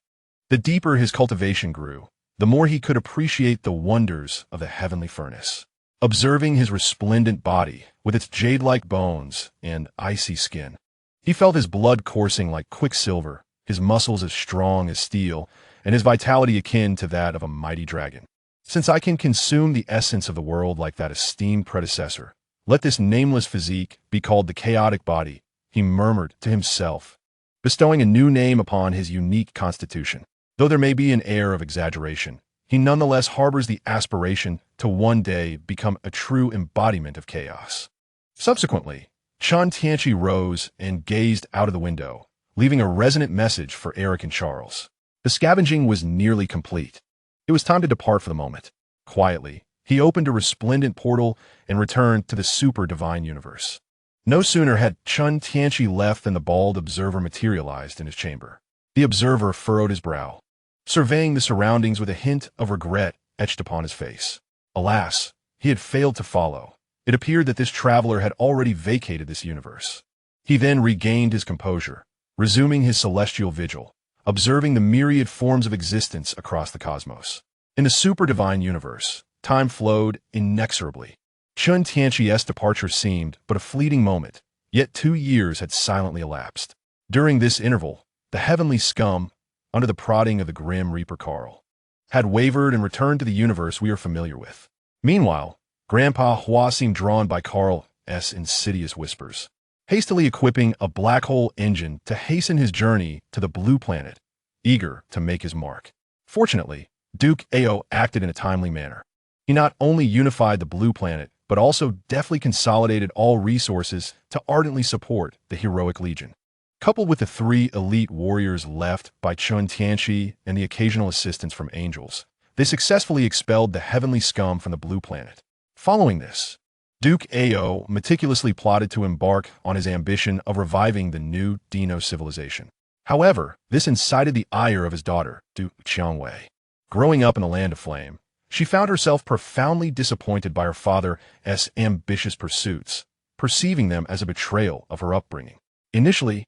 The deeper his cultivation grew, the more he could appreciate the wonders of the heavenly furnace. Observing his resplendent body, with its jade-like bones and icy skin, he felt his blood coursing like quicksilver, his muscles as strong as steel, and his vitality akin to that of a mighty dragon. Since I can consume the essence of the world like that esteemed predecessor, let this nameless physique be called the chaotic body, he murmured to himself, bestowing a new name upon his unique constitution. Though there may be an air of exaggeration, he nonetheless harbors the aspiration to one day become a true embodiment of chaos. Subsequently, Chen Tianqi rose and gazed out of the window, leaving a resonant message for Eric and Charles. The scavenging was nearly complete. It was time to depart for the moment. Quietly, he opened a resplendent portal and returned to the super divine universe. No sooner had Chen Tianqi left than the bald observer materialized in his chamber. The observer furrowed his brow, surveying the surroundings with a hint of regret etched upon his face. Alas, he had failed to follow. It appeared that this traveler had already vacated this universe. He then regained his composure, resuming his celestial vigil, observing the myriad forms of existence across the cosmos. In the super divine universe, time flowed inexorably. Chen Tianqi's departure seemed but a fleeting moment, yet 2 years had silently elapsed. During this interval, the heavenly scum, under the prodding of the grim Reaper Carl, had wavered and returned to the universe we are familiar with. Meanwhile, Grandpa Hua seemed drawn by Carl's insidious whispers, hastily equipping a black hole engine to hasten his journey to the blue planet, eager to make his mark. Fortunately, Duke Ao acted in a timely manner. He not only unified the blue planet, but also deftly consolidated all resources to ardently support the heroic legion. Coupled with the 3 elite warriors left by Chen Tianqi and the occasional assistance from angels, they successfully expelled the heavenly scum from the blue planet. Following this, Duke Ao meticulously plotted to embark on his ambition of reviving the new Dino civilization. However, this incited the ire of his daughter, Duke Qiangwei. Growing up in the Land of Flame, she found herself profoundly disappointed by her father's ambitious pursuits, perceiving them as a betrayal of her upbringing. Initially,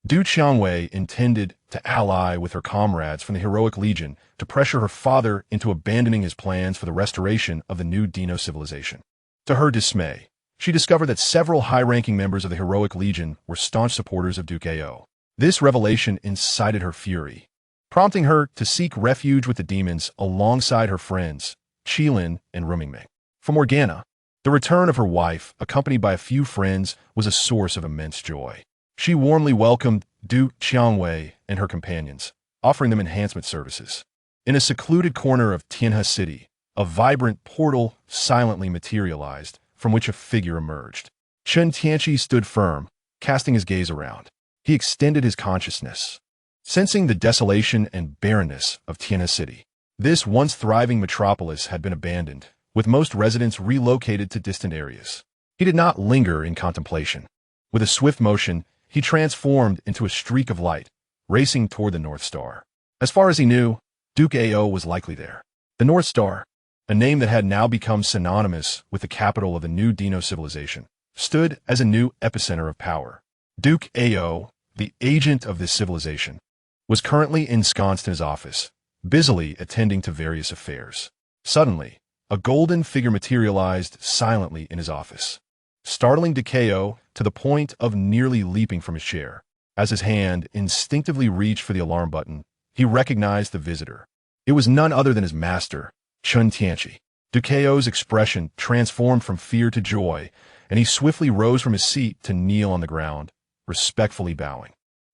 Duke Qiangwei intended to ally with her comrades from the heroic legion to pressure her father into abandoning his plans for the restoration of the new Dino civilization. To her dismay, she discovered that several high-ranking members of the heroic legion were staunch supporters of Duke Ao. This revelation incited her fury, prompting her to seek refuge with the demons alongside her friends, Qilin and Rumingming. For Morgana, the return of her wife, accompanied by a few friends, was a source of immense joy. She warmly welcomed Duke Qiangwei and her companions, offering them enhancement services. In a secluded corner of Tianhe City, a vibrant portal silently materialized, from which a figure emerged. Chen Tianqi stood firm, casting his gaze around. He extended his consciousness, sensing the desolation and barrenness of Tianhe City. This once thriving metropolis had been abandoned, with most residents relocated to distant areas. He did not linger in contemplation. With a swift motion, he transformed into a streak of light, racing toward the North Star. As far as he knew, Duke Ao was likely there. The North Star, a name that had now become synonymous with the capital of the new Dino civilization, stood as a new epicenter of power. Duke Ao, the agent of this civilization, was currently ensconced in his office, busily attending to various affairs. Suddenly, a golden figure materialized silently in his office, startling Duke Ao to the point of nearly leaping from his chair. As his hand instinctively reached for the alarm button, he recognized the visitor. It was none other than his master, Chen Tianqi. Duke Ao's expression transformed from fear to joy, and he swiftly rose from his seat to kneel on the ground, respectfully bowing.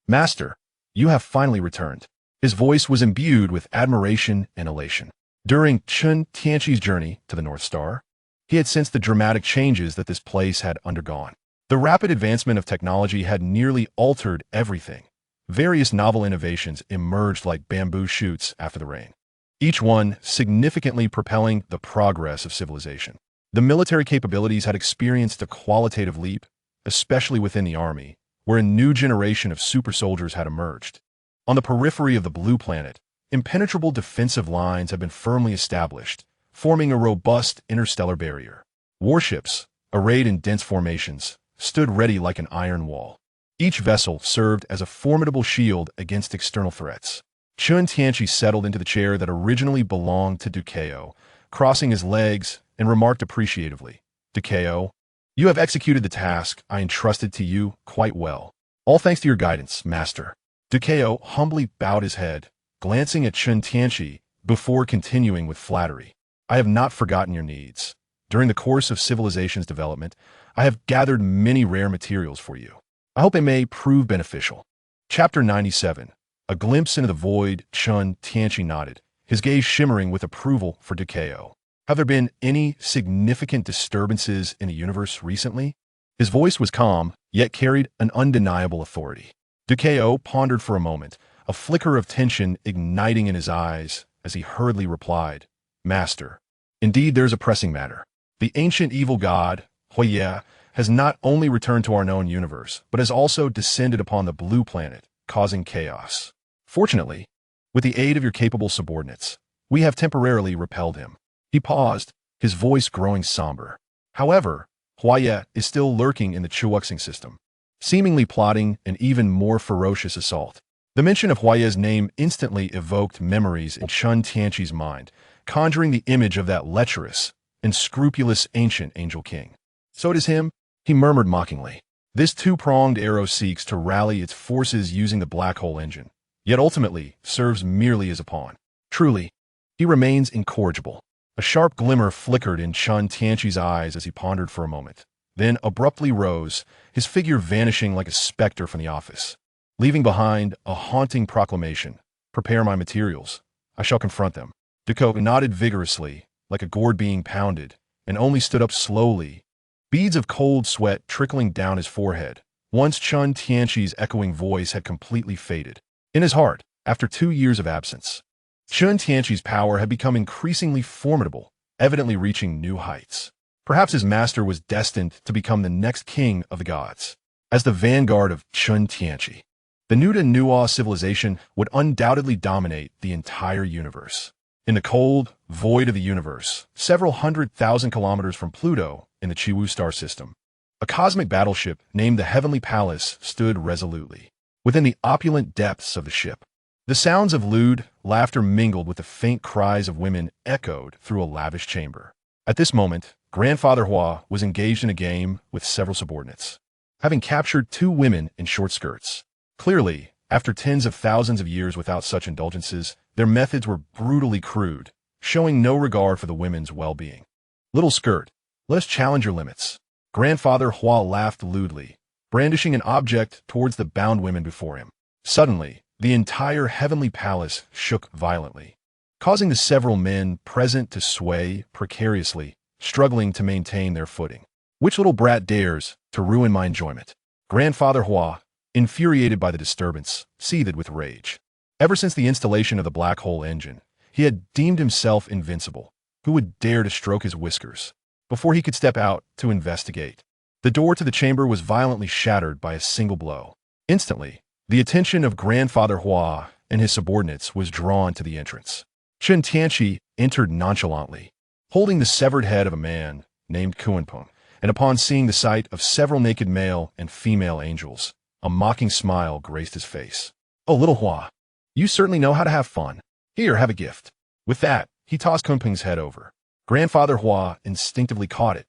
"Master, you have finally returned." His voice was imbued with admiration and elation. During Chen Tianqi's journey to the North Star, he had sensed the dramatic changes that this place had undergone. The rapid advancement of technology had nearly altered everything. Various novel innovations emerged like bamboo shoots after the rain, each one significantly propelling the progress of civilization. The military capabilities had experienced a qualitative leap, especially within the army, where a new generation of super soldiers had emerged. On the periphery of the blue planet, impenetrable defensive lines had been firmly established, forming a robust interstellar barrier. Warships, arrayed in dense formations, stood ready like an iron wall. Each vessel served as a formidable shield against external threats. Chen Tianqi settled into the chair that originally belonged to Ducao, crossing his legs and remarked appreciatively, "Ducao, you have executed the task I entrusted to you quite well. All thanks to your guidance, master." Ducao humbly bowed his head, glancing at Chen Tianqi before continuing with flattery. "I have not forgotten your needs. During the course of civilization's development, I have gathered many rare materials for you. I hope they may prove beneficial." Chapter 97. A glimpse into the void. Chen Tianqi nodded, his gaze shimmering with approval for Ducao. "Have there been any significant disturbances in the universe recently?" His voice was calm, yet carried an undeniable authority. Ducao pondered for a moment, a flicker of tension igniting in his eyes as he hurriedly replied, "Master, indeed there's a pressing matter. The ancient evil god, Huoye, has not only returned to our known universe, but has also descended upon the blue planet, causing chaos. Fortunately, with the aid of your capable subordinates, we have temporarily repelled him." He paused, his voice growing somber. "However, Huoye is still lurking in the Chuuxing system, seemingly plotting an even more ferocious assault." The mention of Huoye's name instantly evoked memories in Chen Tianqi's mind, conjuring the image of that lecherous and scrupulous ancient angel king. "So it is him?" he murmured mockingly. "This two-pronged arrow seeks to rally its forces using the black hole engine, yet ultimately serves merely as a pawn. Truly, he remains incorrigible." A sharp glimmer flickered in Chen Tianqi's eyes as he pondered for a moment, then abruptly rose, his figure vanishing like a specter from the office, leaving behind a haunting proclamation, "Prepare my materials. I shall confront them." Ducao nodded vigorously, like a gourd being pounded, and only stood up slowly, beads of cold sweat trickling down his forehead, once Chen Tianqi's echoing voice had completely faded. In his heart, after 2 years of absence, Chen Tianqi's power had become increasingly formidable, evidently reaching new heights. Perhaps his master was destined to become the next king of the gods. As the vanguard of Chen Tianqi, the Nuda civilization would undoubtedly dominate the entire universe. In the cold void of the universe, several 100,000 kilometers from Pluto in the Chiwu star system, a cosmic battleship named the Heavenly Palace stood resolutely. Within the opulent depths of the ship, the sounds of lewd laughter mingled with the faint cries of women echoed through a lavish chamber. At this moment, Grandfather Hua was engaged in a game with several subordinates, having captured 2 women in short skirts. Clearly, after tens of thousands of years without such indulgences, their methods were brutally crude, showing no regard for the women's well-being. "Little skirt, let us challenge your limits." Grandfather Hua laughed lewdly, brandishing an object towards the bound women before him. Suddenly, the entire heavenly palace shook violently, causing the several men present to sway precariously, struggling to maintain their footing. "Which little brat dares to ruin my enjoyment?" Grandfather Hua, infuriated by the disturbance, seethed with rage. Ever since the installation of the black hole engine, he had deemed himself invincible. Who would dare to stroke his whiskers before he could step out to investigate? The door to the chamber was violently shattered by a single blow. Instantly, the attention of Grandfather Hua and his subordinates was drawn to the entrance. Chen Tianqi entered nonchalantly, holding the severed head of a man named Kuanpeng, and upon seeing the sight of several naked male and female angels, a mocking smile graced his face. "Oh, little Hua, you certainly know how to have fun. Here, have a gift." With that, he tossed Kunpeng's head over. Grandfather Hua instinctively caught it,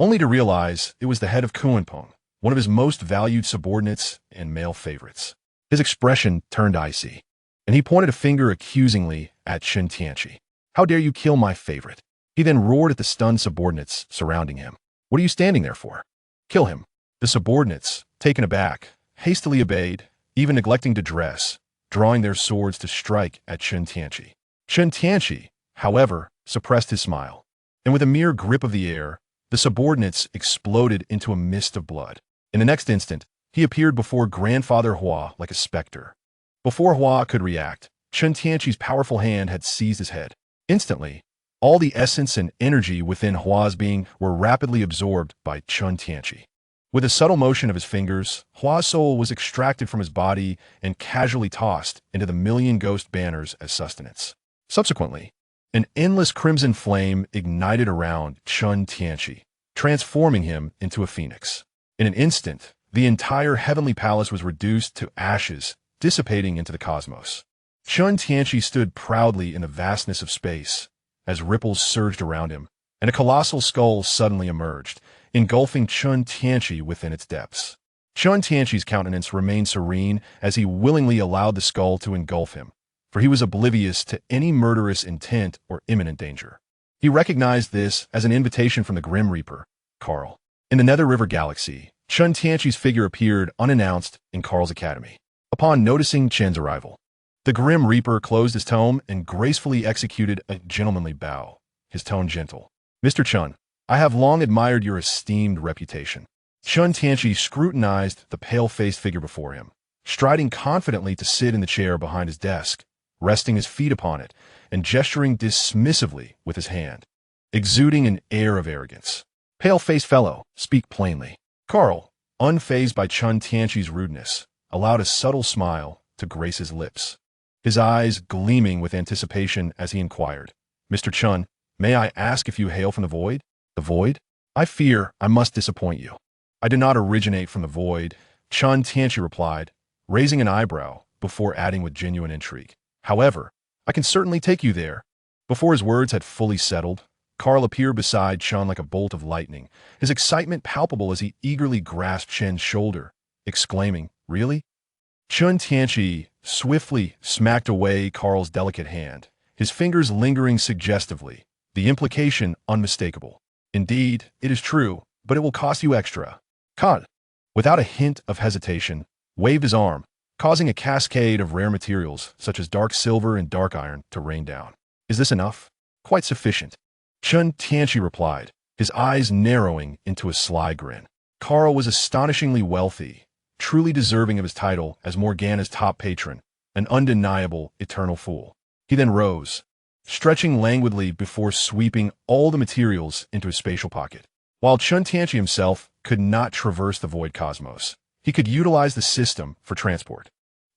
only to realize it was the head of Kuanpeng, one of his most valued subordinates and male favorites. His expression turned icy, and he pointed a finger accusingly at Chen Tianqi. "How dare you kill my favorite?" He then roared at the stunned subordinates surrounding him. "What are you standing there for? Kill him." The subordinates, taken aback, hastily obeyed, even neglecting to dress, drawing their swords to strike at Chen Tianqi. Chen Tianqi, however, suppressed his smile, and with a mere grip of the air, the subordinates exploded into a mist of blood. In the next instant, he appeared before Grandfather Hua like a specter. Before Hua could react, Chen Tianqi's powerful hand had seized his head. Instantly, all the essence and energy within Hua's being were rapidly absorbed by Chen Tianqi. With a subtle motion of his fingers, Hua's soul was extracted from his body and casually tossed into the million ghost banners as sustenance. Subsequently, an endless crimson flame ignited around Chen Tianqi, transforming him into a phoenix. In an instant, the entire heavenly palace was reduced to ashes, dissipating into the cosmos. Chen Tianqi stood proudly in the vastness of space as ripples surged around him, and a colossal skull suddenly emerged, engulfing Chen Tianqi within its depths. Chen Tianqi's countenance remained serene as he willingly allowed the skull to engulf him, for he was oblivious to any murderous intent or imminent danger. He recognized this as an invitation from the Grim Reaper, Karl. In the Nether River Galaxy, Chen Tianqi's figure appeared unannounced in Karl's academy. Upon noticing Chen's arrival, the Grim Reaper closed his tome and gracefully executed a gentlemanly bow, his tone gentle. "Mr. Chen, I have long admired your esteemed reputation." Chen Tianqi scrutinized the pale-faced figure before him, striding confidently to sit in the chair behind his desk, resting his feet upon it, and gesturing dismissively with his hand, exuding an air of arrogance. "Pale-faced fellow, speak plainly." Karl, unfazed by Chen Tianqi's rudeness, allowed a subtle smile to grace his lips, his eyes gleaming with anticipation as he inquired, "Mr. Chen, may I ask if you hail from the void?" "The void? I fear I must disappoint you. I do not originate from the void," Chen Tianqi replied, raising an eyebrow before adding with genuine intrigue. "However, I can certainly take you there." Before his words had fully settled, Karl appeared beside Chen like a bolt of lightning, his excitement palpable as he eagerly grasped Chen's shoulder, exclaiming, "Really?" Chen Tianqi swiftly smacked away Karl's delicate hand, his fingers lingering suggestively, the implication unmistakable. "Indeed, it is true, but it will cost you extra." Karl, without a hint of hesitation, waved his arm, causing a cascade of rare materials such as dark silver and dark iron to rain down. "Is this enough?" "Quite sufficient," Chen Tianqi replied, his eyes narrowing into a sly grin. Karl was astonishingly wealthy, truly deserving of his title as Morgana's top patron, an undeniable eternal fool. He then rose, stretching languidly before sweeping all the materials into his spatial pocket. While Chen Tianqi himself could not traverse the void cosmos, he could utilize the system for transport.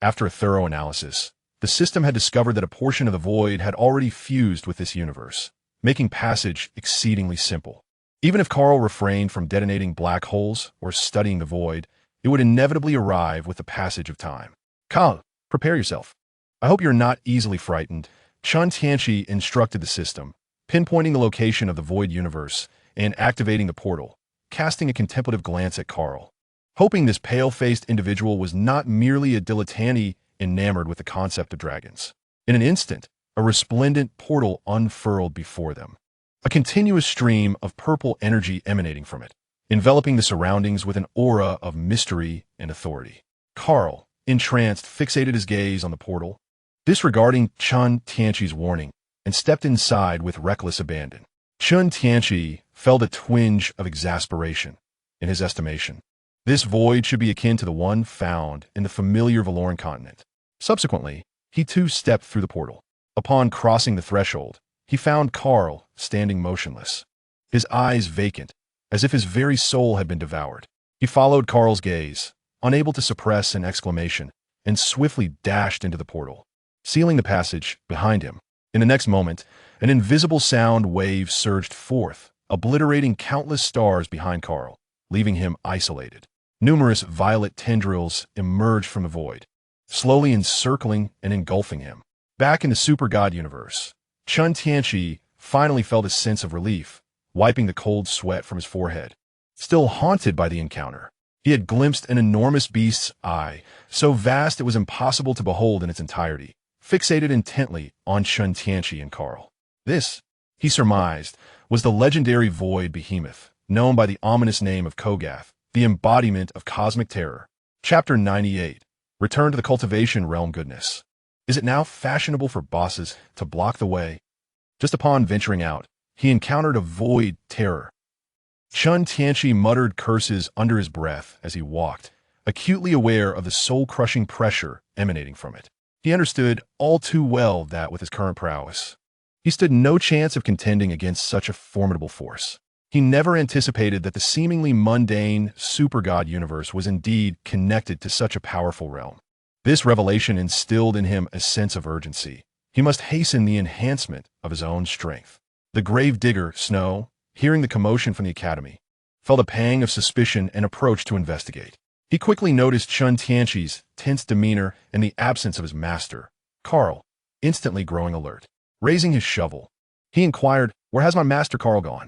After a thorough analysis, the system had discovered that a portion of the void had already fused with this universe, making passage exceedingly simple. Even if Karl refrained from detonating black holes or studying the void, it would inevitably arrive with the passage of time. "Karl, prepare yourself. I hope you're not easily frightened," Chen Tianqi instructed the system, pinpointing the location of the void universe and activating the portal, casting a contemplative glance at Karl, hoping this pale-faced individual was not merely a dilettante enamored with the concept of dragons. In an instant, a resplendent portal unfurled before them, a continuous stream of purple energy emanating from it, enveloping the surroundings with an aura of mystery and authority. Karl, entranced, fixated his gaze on the portal, disregarding Chen Tianqi's warning, and stepped inside with reckless abandon. Chen Tianqi felt a twinge of exasperation. In his estimation, this void should be akin to the one found in the familiar Valoran continent. Subsequently, he too stepped through the portal. Upon crossing the threshold, he found Karl standing motionless, his eyes vacant, as if his very soul had been devoured. He followed Karl's gaze, unable to suppress an exclamation, and swiftly dashed into the portal, sealing the passage behind him. In the next moment, an invisible sound wave surged forth, obliterating countless stars behind Karl, leaving him isolated. Numerous violet tendrils emerged from the void, slowly encircling and engulfing him. Back in the Super God universe, Chen Tianqi finally felt a sense of relief, wiping the cold sweat from his forehead. Still haunted by the encounter, he had glimpsed an enormous beast's eye, so vast it was impossible to behold in its entirety, fixated intently on Chen Tianqi and Karl. This, he surmised, was the legendary void behemoth, known by the ominous name of Kogath, the embodiment of cosmic terror. Chapter 98. Return to the cultivation realm goodness. Is it now fashionable for bosses to block the way? Just upon venturing out, he encountered a void terror. Chen Tianqi muttered curses under his breath as he walked, acutely aware of the soul-crushing pressure emanating from it. He understood all too well that with his current prowess, he stood no chance of contending against such a formidable force. He never anticipated that the seemingly mundane super god universe was indeed connected to such a powerful realm. This revelation instilled in him a sense of urgency. He must hasten the enhancement of his own strength. The grave digger, Snow, hearing the commotion from the academy, felt a pang of suspicion and approached to investigate. He quickly noticed Chen Tianqi's tense demeanor and the absence of his master, Carl, instantly growing alert. Raising his shovel, he inquired, "Where has my master Carl gone?"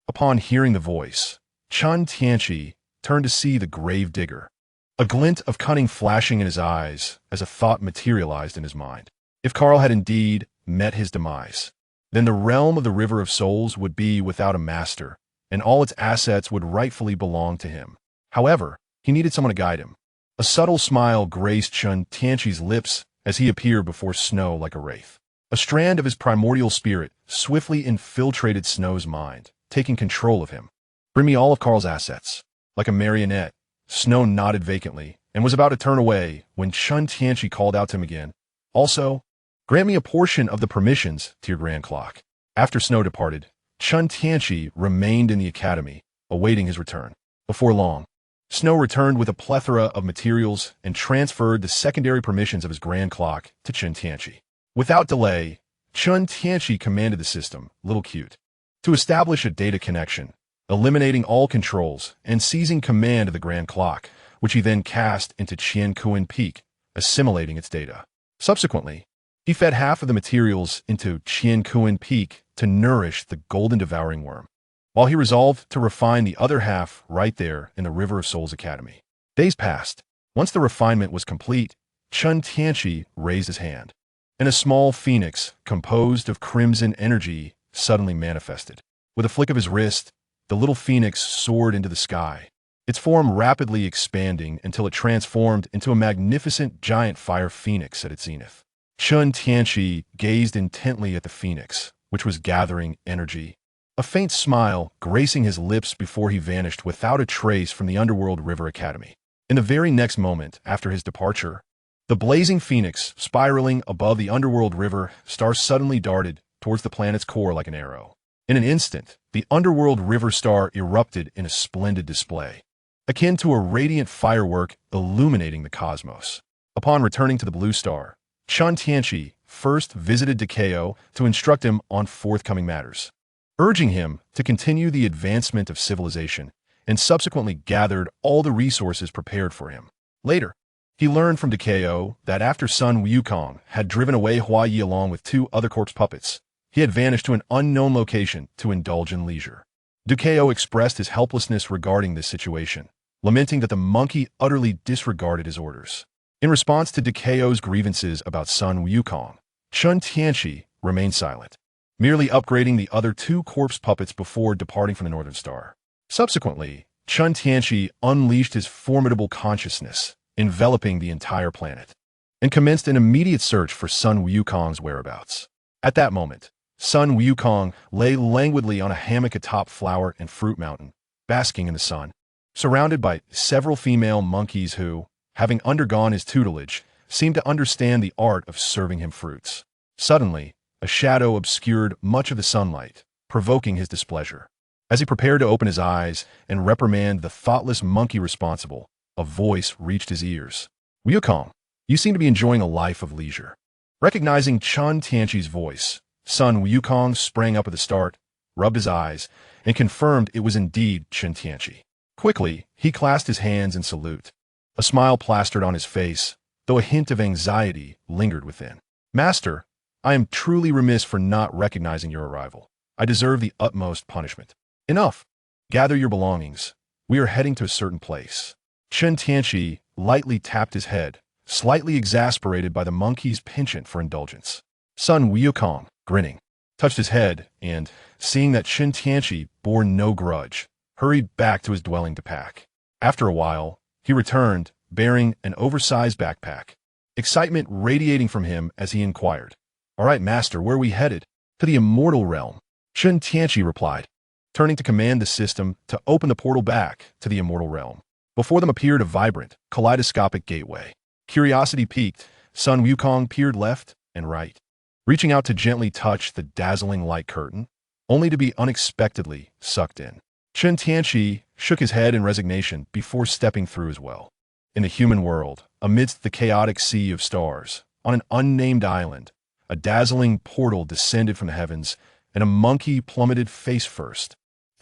Upon hearing the voice, Chen Tianqi turned to see the grave digger, a glint of cunning flashing in his eyes as a thought materialized in his mind. If Carl had indeed met his demise, then the realm of the River of Souls would be without a master, and all its assets would rightfully belong to him. However, he needed someone to guide him. A subtle smile graced Chen Tianqi's lips as he appeared before Snow like a wraith. A strand of his primordial spirit swiftly infiltrated Snow's mind, taking control of him. "Bring me all of Carl's assets." Like a marionette, Snow nodded vacantly and was about to turn away when Chen Tianqi called out to him again. "Also, grant me a portion of the permissions to your grand clock." After Snow departed, Chen Tianqi remained in the academy, awaiting his return. Before long, Snow returned with a plethora of materials and transferred the secondary permissions of his grand clock to Chen Tianqi. Without delay, Chen Tianqi commanded the system, Little Cute, to establish a data connection, eliminating all controls and seizing command of the grand clock, which he then cast into Qiankuan Peak, assimilating its data. Subsequently, he fed half of the materials into Qiankuan Peak to nourish the golden devouring worm, while he resolved to refine the other half right there in the River of Souls Academy. Days passed. Once the refinement was complete, Chen Tianqi raised his hand, and a small phoenix composed of crimson energy suddenly manifested. With a flick of his wrist, the little phoenix soared into the sky, its form rapidly expanding until it transformed into a magnificent giant fire phoenix at its zenith. Chen Tianqi gazed intently at the phoenix, which was gathering energy, a faint smile gracing his lips before he vanished without a trace from the Underworld River Academy. In the very next moment after his departure, the blazing phoenix, spiraling above the Underworld River star, suddenly darted towards the planet's core like an arrow. In an instant, the Underworld River star erupted in a splendid display, akin to a radiant firework illuminating the cosmos. Upon returning to the blue star, Chen Tianqi first visited Decao to instruct him on forthcoming matters, urging him to continue the advancement of civilization, and subsequently gathered all the resources prepared for him. Later, he learned from Decao that after Sun Wukong had driven away Hua Yi along with 2 other corpse puppets, he had vanished to an unknown location to indulge in leisure. Decao expressed his helplessness regarding this situation, lamenting that the monkey utterly disregarded his orders. In response to Decao's grievances about Sun Wukong, Chen Tianqi remained silent, merely upgrading the other 2 corpse puppets before departing from the Northern Star. Subsequently, Chen Tianqi unleashed his formidable consciousness, enveloping the entire planet, and commenced an immediate search for Sun Wukong's whereabouts. At that moment, Sun Wukong lay languidly on a hammock atop Flower and Fruit Mountain, basking in the sun, surrounded by several female monkeys who, having undergone his tutelage, seemed to understand the art of serving him fruits. Suddenly, a shadow obscured much of the sunlight, provoking his displeasure. As he prepared to open his eyes and reprimand the thoughtless monkey responsible, a voice reached his ears. "Wukong, you seem to be enjoying a life of leisure." Recognizing Chen Tianqi's voice, Sun Wukong sprang up at the start, rubbed his eyes, and confirmed it was indeed Chen Tianqi. Quickly, he clasped his hands in salute. A smile plastered on his face, though a hint of anxiety lingered within. "Master, I am truly remiss for not recognizing your arrival. I deserve the utmost punishment." "Enough. Gather your belongings. We are heading to a certain place." Chen Tianqi lightly tapped his head, slightly exasperated by the monkey's penchant for indulgence. Sun Wukong, grinning, touched his head and, seeing that Chen Tianqi bore no grudge, hurried back to his dwelling to pack. After a while, he returned, bearing an oversized backpack, excitement radiating from him as he inquired, "All right, master, where are we headed?" "To the immortal realm," Chen Tianqi replied, turning to command the system to open the portal back to the immortal realm. Before them appeared a vibrant, kaleidoscopic gateway. Curiosity piqued, Sun Wukong peered left and right, reaching out to gently touch the dazzling light curtain, only to be unexpectedly sucked in. Chen Tianqi shook his head in resignation before stepping through as well. In the human world, amidst the chaotic sea of stars, on an unnamed island, a dazzling portal descended from the heavens, and a monkey plummeted face first,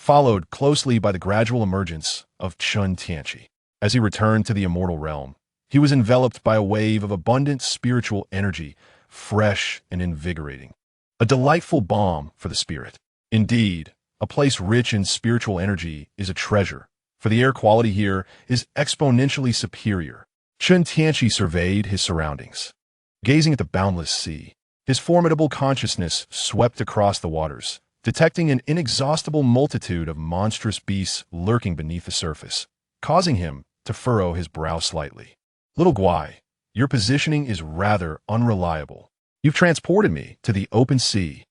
followed closely by the gradual emergence of Chen Tianqi. As he returned to the immortal realm, he was enveloped by a wave of abundant spiritual energy, fresh and invigorating. A delightful balm for the spirit. Indeed, a place rich in spiritual energy is a treasure, for the air quality here is exponentially superior. Chen Tianqi surveyed his surroundings. Gazing at the boundless sea, his formidable consciousness swept across the waters, detecting an inexhaustible multitude of monstrous beasts lurking beneath the surface, causing him to furrow his brow slightly. Little Guai, your positioning is rather unreliable. You've transported me to the open sea.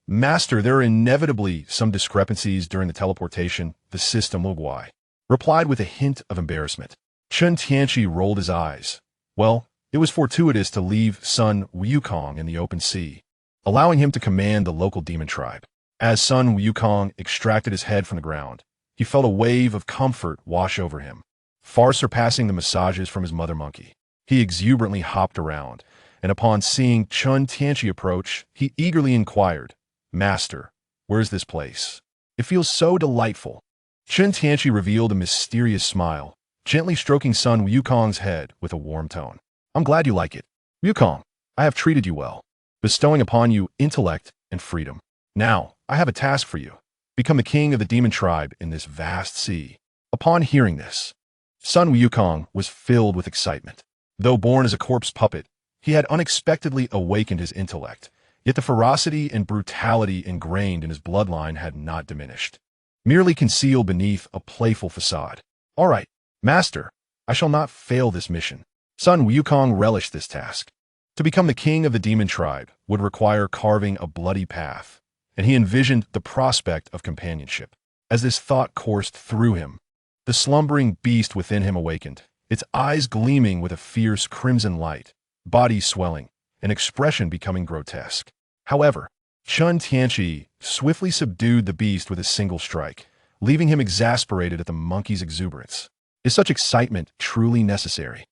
Master, there are inevitably some discrepancies during the teleportation, the system, Little Guai replied with a hint of embarrassment. Chen Tianqi rolled his eyes. Well, it was fortuitous to leave Sun Wukong in the open sea, allowing him to command the local demon tribe. As Sun Wukong extracted his head from the ground, he felt a wave of comfort wash over him, far surpassing the massages from his mother monkey. He exuberantly hopped around, and upon seeing Chen Tianqi approach, he eagerly inquired, Master, where's this place? It feels so delightful. Chen Tianqi revealed a mysterious smile, gently stroking Sun Wukong's head with a warm tone. I'm glad you like it. Wukong, I have treated you well, bestowing upon you intellect and freedom. Now, I have a task for you. Become the king of the demon tribe in this vast sea. Upon hearing this, Sun Wukong was filled with excitement. Though born as a corpse puppet, he had unexpectedly awakened his intellect, yet the ferocity and brutality ingrained in his bloodline had not diminished, merely concealed beneath a playful facade. All right, Master, I shall not fail this mission. Sun Wukong relished this task. To become the king of the demon tribe would require carving a bloody path, and he envisioned the prospect of companionship. As this thought coursed through him, the slumbering beast within him awakened, its eyes gleaming with a fierce crimson light, body swelling, and expression becoming grotesque. However, Chen Tianqi swiftly subdued the beast with a single strike, leaving him exasperated at the monkey's exuberance. Is such excitement truly necessary?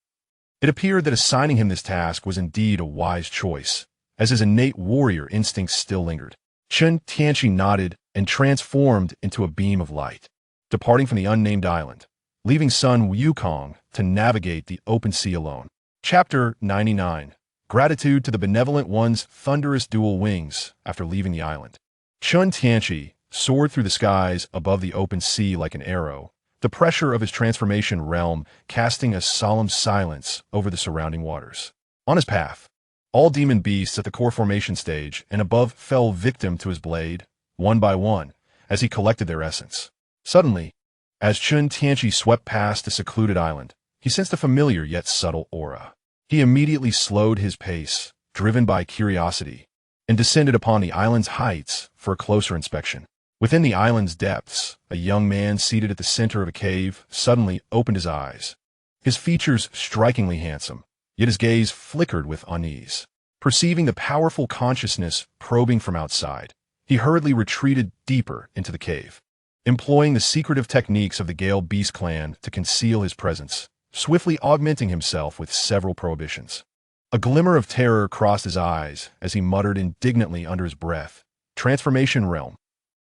It appeared that assigning him this task was indeed a wise choice, as his innate warrior instincts still lingered. Chen Tianqi nodded and transformed into a beam of light, departing from the unnamed island, leaving Sun Wukong to navigate the open sea alone. Chapter 99. Gratitude to the Benevolent One's thunderous dual wings after leaving the island. Chen Tianqi soared through the skies above the open sea like an arrow, the pressure of his transformation realm casting a solemn silence over the surrounding waters. On his path, all demon beasts at the core formation stage and above fell victim to his blade, one by one, as he collected their essence. Suddenly, as Chen Tianqi swept past the secluded island, he sensed a familiar yet subtle aura. He immediately slowed his pace, driven by curiosity, and descended upon the island's heights for a closer inspection. Within the island's depths, a young man seated at the center of a cave suddenly opened his eyes. His features strikingly handsome, yet his gaze flickered with unease. Perceiving the powerful consciousness probing from outside, he hurriedly retreated deeper into the cave, employing the secretive techniques of the Gale Beast clan to conceal his presence, swiftly augmenting himself with several prohibitions. A glimmer of terror crossed his eyes as he muttered indignantly under his breath, Transformation Realm.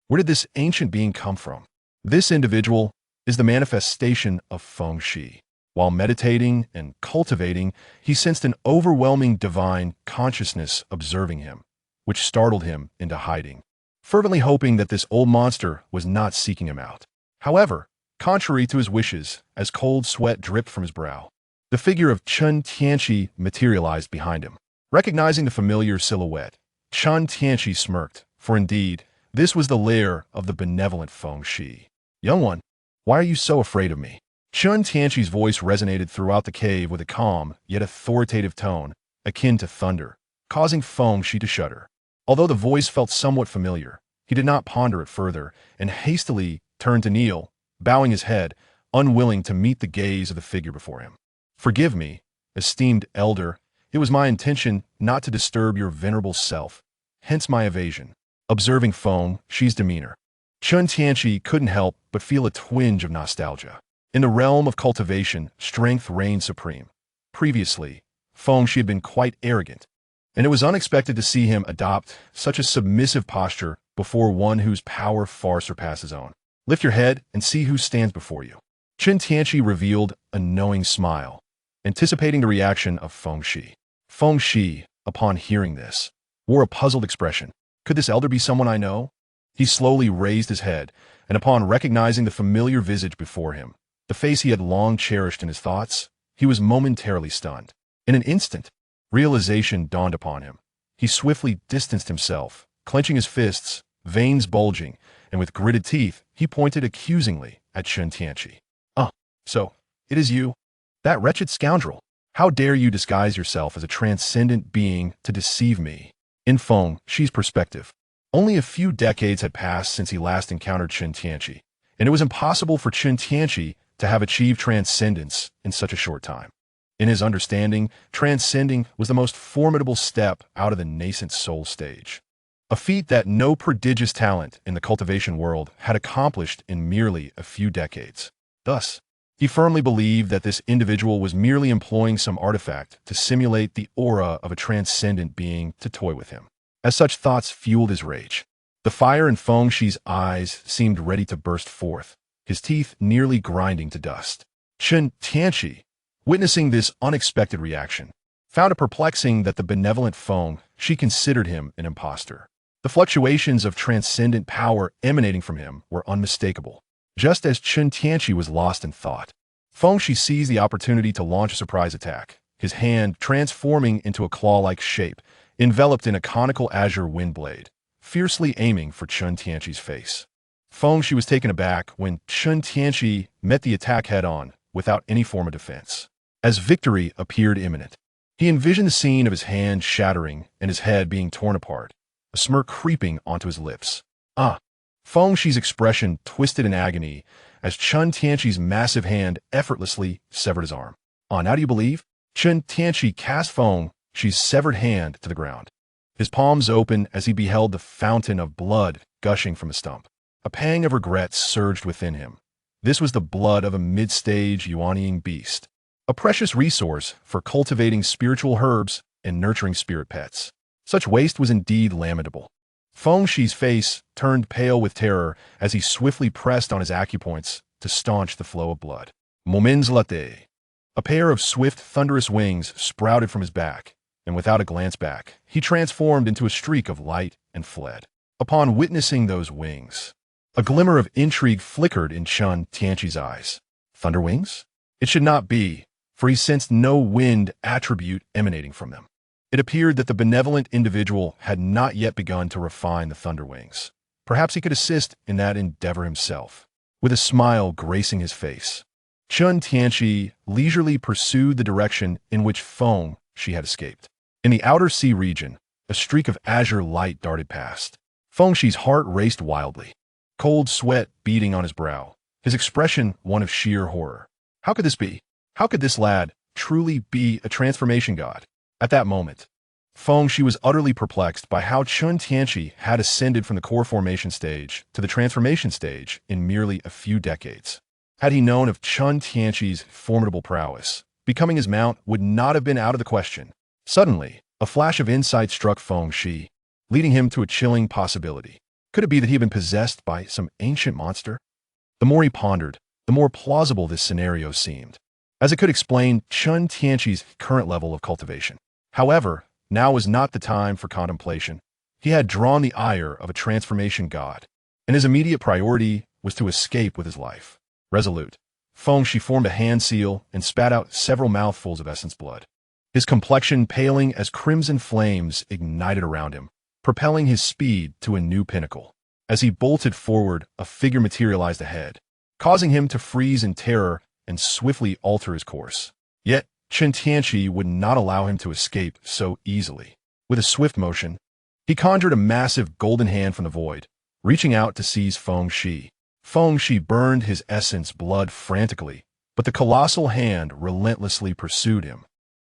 Where did this ancient being come from? This individual is the manifestation of feng shui. While meditating and cultivating, he sensed an overwhelming divine consciousness observing him, which startled him into hiding, fervently hoping that this old monster was not seeking him out. However, contrary to his wishes, as cold sweat dripped from his brow, the figure of Chen Tianqi materialized behind him. Recognizing the familiar silhouette, Chen Tianqi smirked, for indeed, this was the lair of the benevolent feng shui. Young one, why are you so afraid of me? Chen Tianqi's voice resonated throughout the cave with a calm, yet authoritative tone, akin to thunder, causing feng shui to shudder. Although the voice felt somewhat familiar, he did not ponder it further and hastily turned to kneel, bowing his head, unwilling to meet the gaze of the figure before him. Forgive me, esteemed elder, it was my intention not to disturb your venerable self, hence my evasion. Observing feng shui's demeanor, Chen Tianqi couldn't help but feel a twinge of nostalgia. In the realm of cultivation, strength reigned supreme. Previously, feng shui had been quite arrogant, and it was unexpected to see him adopt such a submissive posture before one whose power far surpasses his own. Lift your head and see who stands before you. Chen Tianqi revealed a knowing smile, anticipating the reaction of Feng Shi. Feng Shi, upon hearing this, wore a puzzled expression. Could this elder be someone I know? He slowly raised his head, and upon recognizing the familiar visage before him, the face he had long cherished in his thoughts, he was momentarily stunned. In an instant, realization dawned upon him. He swiftly distanced himself, clenching his fists, veins bulging, and with gritted teeth, he pointed accusingly at Chen Tianqi. So, it is you? That wretched scoundrel! How dare you disguise yourself as a transcendent being to deceive me? In Feng Shi's perspective, only a few decades had passed since he last encountered Chen Tianqi, and it was impossible for Chen Tianqi to have achieved transcendence in such a short time. In his understanding, transcending was the most formidable step out of the nascent soul stage, a feat that no prodigious talent in the cultivation world had accomplished in merely a few decades. Thus, he firmly believed that this individual was merely employing some artifact to simulate the aura of a transcendent being to toy with him. As such thoughts fueled his rage, the fire in Feng Shi's eyes seemed ready to burst forth, his teeth nearly grinding to dust. Chen Tianqi, witnessing this unexpected reaction, found it perplexing that the benevolent Feng Shi considered him an impostor. The fluctuations of transcendent power emanating from him were unmistakable. Just as Chen Tianqi was lost in thought, Feng Shi seized the opportunity to launch a surprise attack, his hand transforming into a claw-like shape, enveloped in a conical azure wind blade, fiercely aiming for Chen Tianqi's face. Feng Shi was taken aback when Chen Tianqi met the attack head-on, without any form of defense. As victory appeared imminent, he envisioned the scene of his hand shattering and his head being torn apart, a smirk creeping onto his lips. Feng Shi's expression twisted in agony as Chen Tianqi's massive hand effortlessly severed his arm. Now do you believe? Chen Tianqi cast Feng Shi's severed hand to the ground. His palms opened as he beheld the fountain of blood gushing from the stump. A pang of regret surged within him. This was the blood of a mid-stage Yuaniing beast, a precious resource for cultivating spiritual herbs and nurturing spirit pets. Such waste was indeed lamentable. Feng Shi's face turned pale with terror as he swiftly pressed on his acupoints to staunch the flow of blood. Moments later, a pair of swift, thunderous wings sprouted from his back, and without a glance back, he transformed into a streak of light and fled. Upon witnessing those wings, a glimmer of intrigue flickered in Chen Tianqi's eyes. Thunder wings? It should not be, for he sensed no wind attribute emanating from them. It appeared that the benevolent individual had not yet begun to refine the thunder wings. Perhaps he could assist in that endeavor himself. With a smile gracing his face, Chen Tianqi leisurely pursued the direction in which Feng Shi had escaped. In the outer sea region, a streak of azure light darted past. Feng Shi's heart raced wildly, cold sweat beading on his brow, his expression one of sheer horror. How could this be? How could this lad truly be a transformation god? At that moment, Feng Shi was utterly perplexed by how Chen Tianqi had ascended from the core formation stage to the transformation stage in merely a few decades. Had he known of Chen Tianqi's formidable prowess, becoming his mount would not have been out of the question. Suddenly, a flash of insight struck Feng Shi, leading him to a chilling possibility. Could it be that he had been possessed by some ancient monster? The more he pondered, the more plausible this scenario seemed, as it could explain Chen Tianqi's current level of cultivation. However, now was not the time for contemplation. He had drawn the ire of a transformation god, and his immediate priority was to escape with his life. Resolute, Feng Shi formed a hand seal and spat out several mouthfuls of essence blood. His complexion paling as crimson flames ignited around him, propelling his speed to a new pinnacle. As he bolted forward, a figure materialized ahead, causing him to freeze in terror and swiftly alter his course. Yet, Chen Tianqi would not allow him to escape so easily. With a swift motion, he conjured a massive golden hand from the void, reaching out to seize Feng Shi. Feng Shi burned his essence blood frantically, but the colossal hand relentlessly pursued him,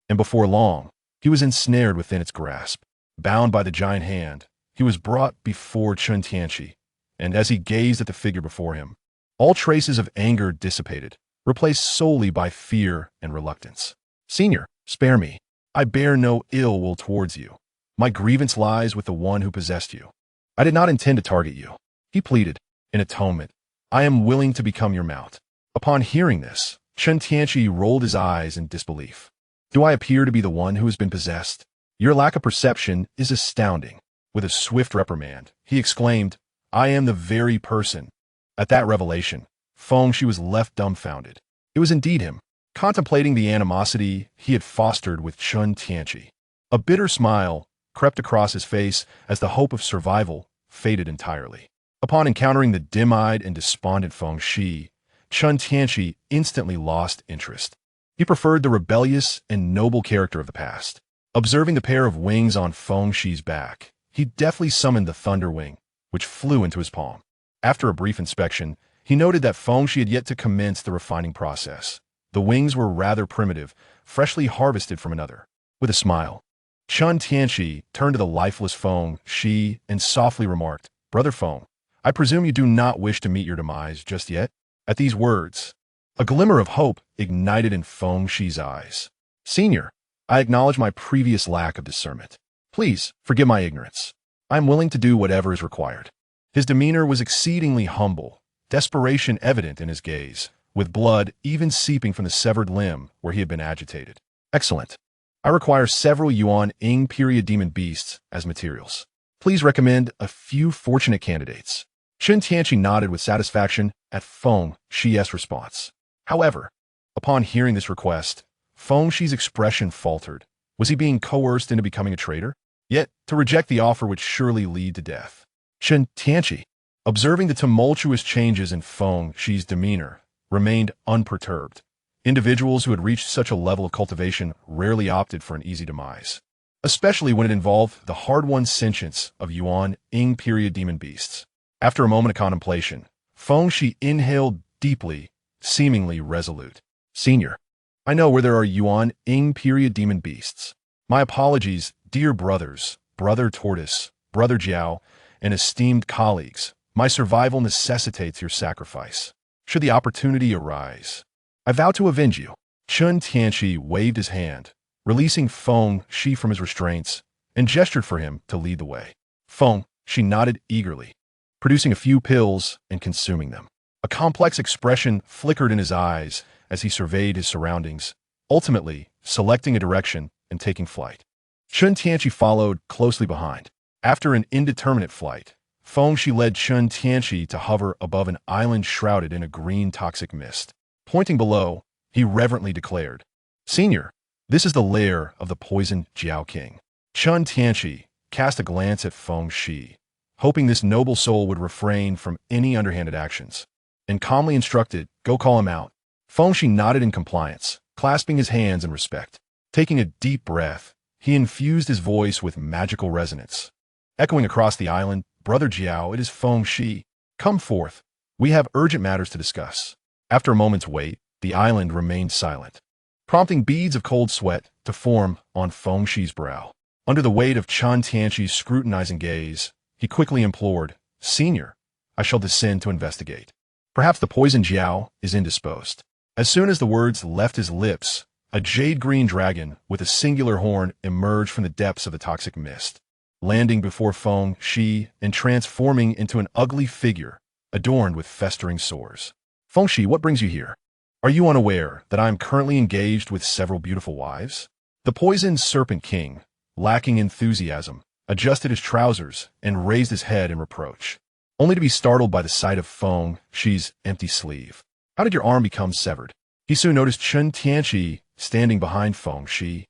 and before long, he was ensnared within its grasp. Bound by the giant hand, he was brought before Chen Tianqi, and as he gazed at the figure before him, all traces of anger dissipated, replaced solely by fear and reluctance. "Senior, spare me. I bear no ill will towards you. My grievance lies with the one who possessed you." I did not intend to target you. He pleaded, in atonement. I am willing to become your mount. Upon hearing this, Chen Tianqi rolled his eyes in disbelief. Do I appear to be the one who has been possessed? Your lack of perception is astounding. With a swift reprimand, he exclaimed, I am the very person. At that revelation, Feng-Shi was left dumbfounded. It was indeed him, contemplating the animosity he had fostered with Chen Tianqi. A bitter smile crept across his face as the hope of survival faded entirely. Upon encountering the dim-eyed and despondent Feng-Shi, Chen Tianqi instantly lost interest. He preferred the rebellious and noble character of the past. Observing the pair of wings on Feng-Shi's back, he deftly summoned the Thunder Wing, which flew into his palm. After a brief inspection, he noted that Feng-Shi had yet to commence the refining process. The wings were rather primitive, freshly harvested from another. With a smile, Chen Tianqi turned to the lifeless Feng-Shi and softly remarked, Brother Feng, I presume you do not wish to meet your demise just yet? At these words, a glimmer of hope ignited in Feng-Shi's eyes. Senior, I acknowledge my previous lack of discernment. Please forgive my ignorance. I am willing to do whatever is required. His demeanor was exceedingly humble, desperation evident in his gaze, with blood even seeping from the severed limb where he had been agitated. Excellent. I require several Yuan Ing period demon beasts as materials. Please recommend a few fortunate candidates. Chen Tianqi nodded with satisfaction at Feng-Shi's response. However, upon hearing this request, Feng-Shi's expression faltered. Was he being coerced into becoming a traitor? Yet, to reject the offer would surely lead to death. Chen Tianqi, observing the tumultuous changes in Feng-Shi's demeanor, remained unperturbed. Individuals who had reached such a level of cultivation rarely opted for an easy demise, especially when it involved the hard-won sentience of Yuan Ing period demon beasts. After a moment of contemplation, Feng-Shi inhaled deeply, seemingly resolute. Senior, I know where there are Yuan Ing period demon beasts. My apologies, dear brothers, Brother Tortoise, Brother Jiao, and esteemed colleagues. My survival necessitates your sacrifice. Should the opportunity arise, I vow to avenge you. Chen Tianqi waved his hand, releasing Feng-Shi from his restraints, and gestured for him to lead the way. Feng-Shi nodded eagerly, producing a few pills and consuming them. A complex expression flickered in his eyes as he surveyed his surroundings, ultimately selecting a direction and taking flight. Chen Tianqi followed closely behind. After an indeterminate flight, Feng-Shi led Chen Tianqi to hover above an island shrouded in a green toxic mist. Pointing below, he reverently declared, Senior, this is the lair of the poisoned Jiao King. Chen Tianqi cast a glance at Feng-Shi, hoping this noble soul would refrain from any underhanded actions, and calmly instructed, go call him out. Feng-Shi nodded in compliance, clasping his hands in respect. Taking a deep breath, he infused his voice with magical resonance. Echoing across the island, Brother Jiao, it is Feng-Shi. Come forth. We have urgent matters to discuss. After a moment's wait, the island remained silent, prompting beads of cold sweat to form on Feng-Shi's brow. Under the weight of Chen Tianqi's scrutinizing gaze, he quickly implored, Senior, I shall descend to investigate. Perhaps the poisoned Jiao is indisposed. As soon as the words left his lips, a jade-green dragon with a singular horn emerged from the depths of the toxic mist, landing before Feng-Shi and transforming into an ugly figure adorned with festering sores. Feng-Shi, what brings you here? Are you unaware that I am currently engaged with several beautiful wives? The poisoned Serpent King, lacking enthusiasm, adjusted his trousers and raised his head in reproach, only to be startled by the sight of Feng-Shi's empty sleeve. How did your arm become severed? He soon noticed Chen Tianqi standing behind Feng-Shi,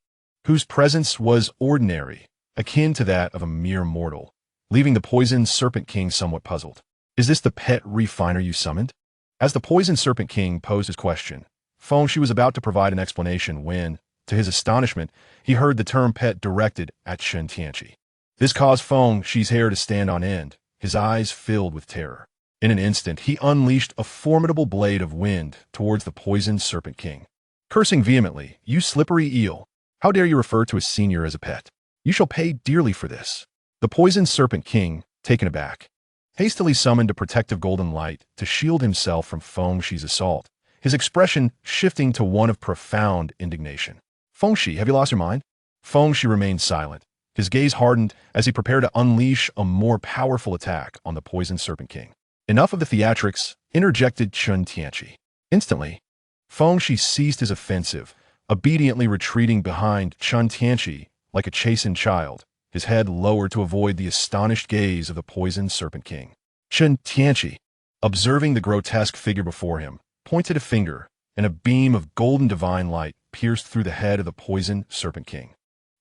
whose presence was ordinary, akin to that of a mere mortal, leaving the poisoned Serpent King somewhat puzzled. Is this the pet refiner you summoned? As the poisoned Serpent King posed his question, Feng-Shi was about to provide an explanation when, to his astonishment, he heard the term pet directed at Chen Tianqi. This caused Feng-Shi's hair to stand on end, his eyes filled with terror. In an instant, he unleashed a formidable blade of wind towards the poisoned Serpent King. Cursing vehemently, You slippery eel! How dare you refer to a senior as a pet? You shall pay dearly for this. The poisoned Serpent King, taken aback, hastily summoned a protective golden light to shield himself from Feng-Shi's assault, his expression shifting to one of profound indignation. Feng-Shi, have you lost your mind? Feng-Shi remained silent, His gaze hardened as he prepared to unleash a more powerful attack on the poisoned Serpent King. Enough of the theatrics, interjected Chen Tianqi. Instantly, Feng Shi ceased his offensive, obediently retreating behind Chen Tianqi like a chastened child, his head lowered to avoid the astonished gaze of the poisoned Serpent King. Chen Tianqi, observing the grotesque figure before him, pointed a finger, and a beam of golden divine light pierced through the head of the poisoned Serpent King,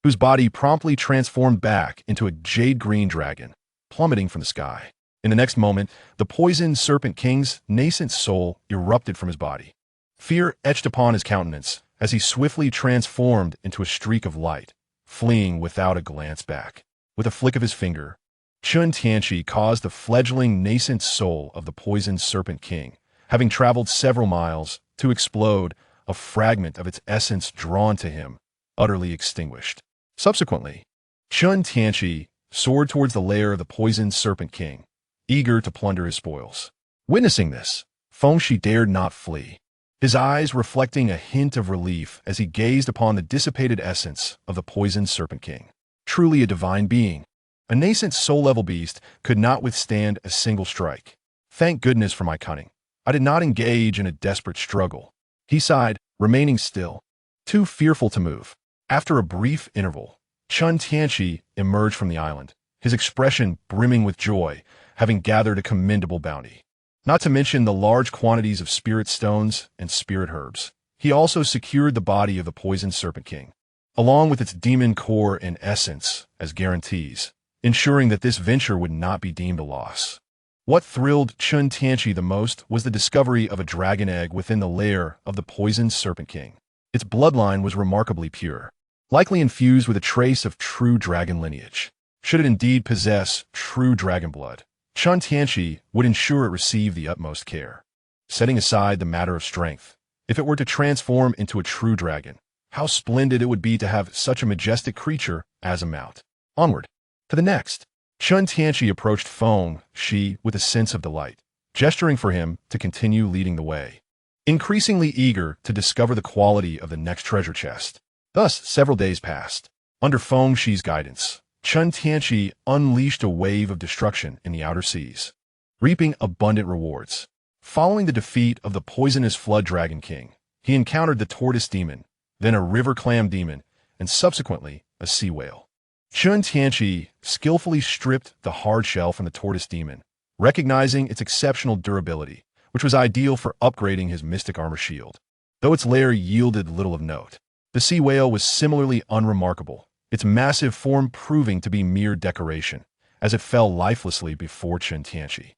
whose body promptly transformed back into a jade-green dragon, plummeting from the sky. In the next moment, the poisoned Serpent King's nascent soul erupted from his body. Fear etched upon his countenance as he swiftly transformed into a streak of light, fleeing without a glance back. With a flick of his finger, Chen Tianqi caused the fledgling nascent soul of the poisoned Serpent King, having traveled several miles, to explode, a fragment of its essence drawn to him, utterly extinguished. Subsequently, Chen Tianqi soared towards the lair of the poisoned Serpent King, eager to plunder his spoils. Witnessing this, Feng Shi dared not flee, his eyes reflecting a hint of relief as he gazed upon the dissipated essence of the poisoned Serpent King. Truly a divine being, a nascent soul-level beast could not withstand a single strike. Thank goodness for my cunning. I did not engage in a desperate struggle. He sighed, remaining still, too fearful to move. After a brief interval, Chen Tianqi emerged from the island, his expression brimming with joy, having gathered a commendable bounty. Not to mention the large quantities of spirit stones and spirit herbs. He also secured the body of the poisoned Serpent King, along with its demon core and essence, as guarantees, ensuring that this venture would not be deemed a loss. What thrilled Chen Tianqi the most was the discovery of a dragon egg within the lair of the poisoned Serpent King. Its bloodline was remarkably pure, likely infused with a trace of true dragon lineage. Should it indeed possess true dragon blood, Chen Tianqi would ensure it received the utmost care. Setting aside the matter of strength, if it were to transform into a true dragon, how splendid it would be to have such a majestic creature as a mount. Onward, to the next. Chen Tianqi approached Feng Shi with a sense of delight, gesturing for him to continue leading the way, increasingly eager to discover the quality of the next treasure chest. Thus, several days passed. Under Feng Shi's guidance, Chen Tianqi unleashed a wave of destruction in the outer seas, reaping abundant rewards. Following the defeat of the poisonous Flood Dragon King, he encountered the Tortoise Demon, then a River Clam Demon, and subsequently a Sea Whale. Chen Tianqi skillfully stripped the hard shell from the Tortoise Demon, recognizing its exceptional durability, which was ideal for upgrading his Mystic Armor shield. Though its lair yielded little of note, the Sea Whale was similarly unremarkable, its massive form proving to be mere decoration, as it fell lifelessly before Chen Tianqi,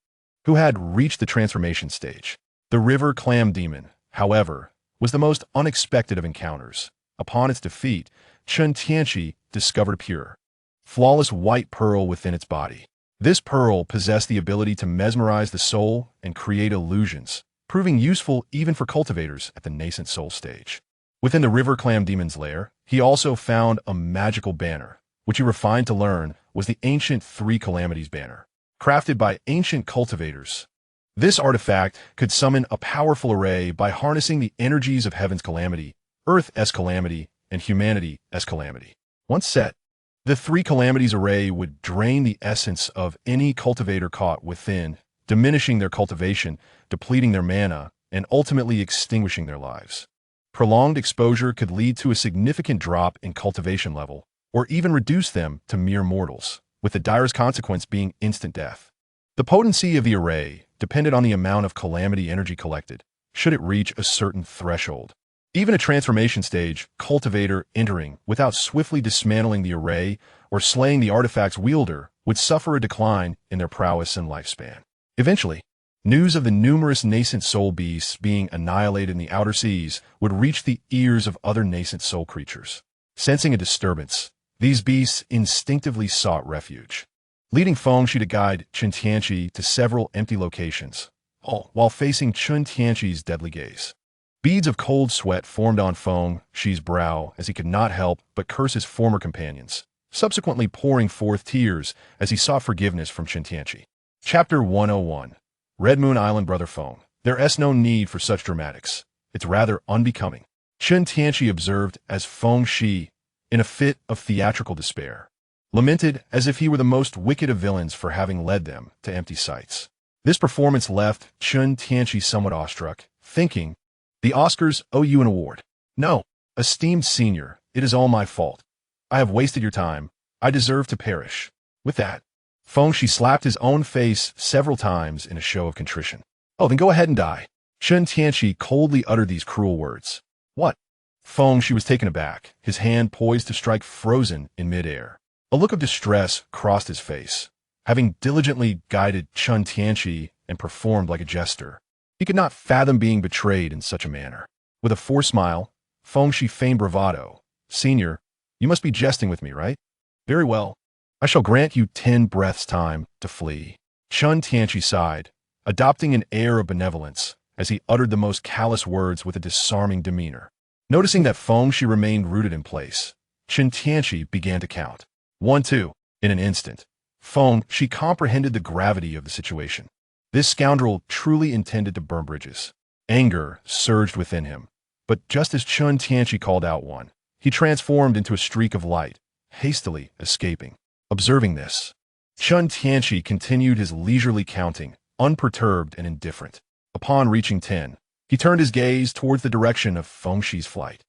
who had reached the transformation stage. The River Clam Demon, however, was the most unexpected of encounters. Upon its defeat, Chen Tianqi discovered a pure, flawless white pearl within its body. This pearl possessed the ability to mesmerize the soul and create illusions, proving useful even for cultivators at the nascent soul stage. Within the River Clam Demon's lair, he also found a magical banner, which he refined to learn was the ancient Three Calamities banner, crafted by ancient cultivators. This artifact could summon a powerful array by harnessing the energies of Heaven's calamity, Earth's calamity, and humanity's calamity. Once set, the Three Calamities array would drain the essence of any cultivator caught within, diminishing their cultivation, depleting their mana, and ultimately extinguishing their lives. Prolonged exposure could lead to a significant drop in cultivation level, or even reduce them to mere mortals, with the direst consequence being instant death. The potency of the array depended on the amount of calamity energy collected, should it reach a certain threshold. Even a transformation stage cultivator entering without swiftly dismantling the array or slaying the artifact's wielder would suffer a decline in their prowess and lifespan. Eventually, news of the numerous nascent soul beasts being annihilated in the outer seas would reach the ears of other nascent soul creatures. Sensing a disturbance, these beasts instinctively sought refuge, leading Feng Shi to guide Chen Tianqi to several empty locations, all while facing Chen Tianqi's deadly gaze. Beads of cold sweat formed on Feng Shi's brow as he could not help but curse his former companions, subsequently pouring forth tears as he sought forgiveness from Chen Tianqi. Chapter 101. Red Moon Island Brother Feng. There's no need for such dramatics. It's rather unbecoming, Chen Tianqi observed as Feng Shi, in a fit of theatrical despair, lamented as if he were the most wicked of villains for having led them to empty sites. This performance left Chen Tianqi somewhat awestruck, thinking, "The Oscars owe you an award." "No, esteemed senior, it is all my fault. I have wasted your time. I deserve to perish." With that, Fengshi slapped his own face several times in a show of contrition. "Oh, then go ahead and die." Chen Tianqi coldly uttered these cruel words. "What?" Fengshi was taken aback, his hand poised to strike frozen in midair. A look of distress crossed his face. Having diligently guided Chen Tianqi and performed like a jester, he could not fathom being betrayed in such a manner. With a forced smile, Fengshi feigned bravado. "Senior, you must be jesting with me, right? Very well. I shall grant you 10 breaths' time to flee." Chen Tianqi sighed, adopting an air of benevolence as he uttered the most callous words with a disarming demeanor. Noticing that Fengshi remained rooted in place, Chen Tianqi began to count. 1, 2. In an instant, Fengshi comprehended the gravity of the situation. This scoundrel truly intended to burn bridges. Anger surged within him, but just as Chen Tianqi called out 1, he transformed into a streak of light, hastily escaping. Observing this, Chen Tianqi continued his leisurely counting, unperturbed and indifferent. Upon reaching 10, he turned his gaze towards the direction of Fengshi's flight.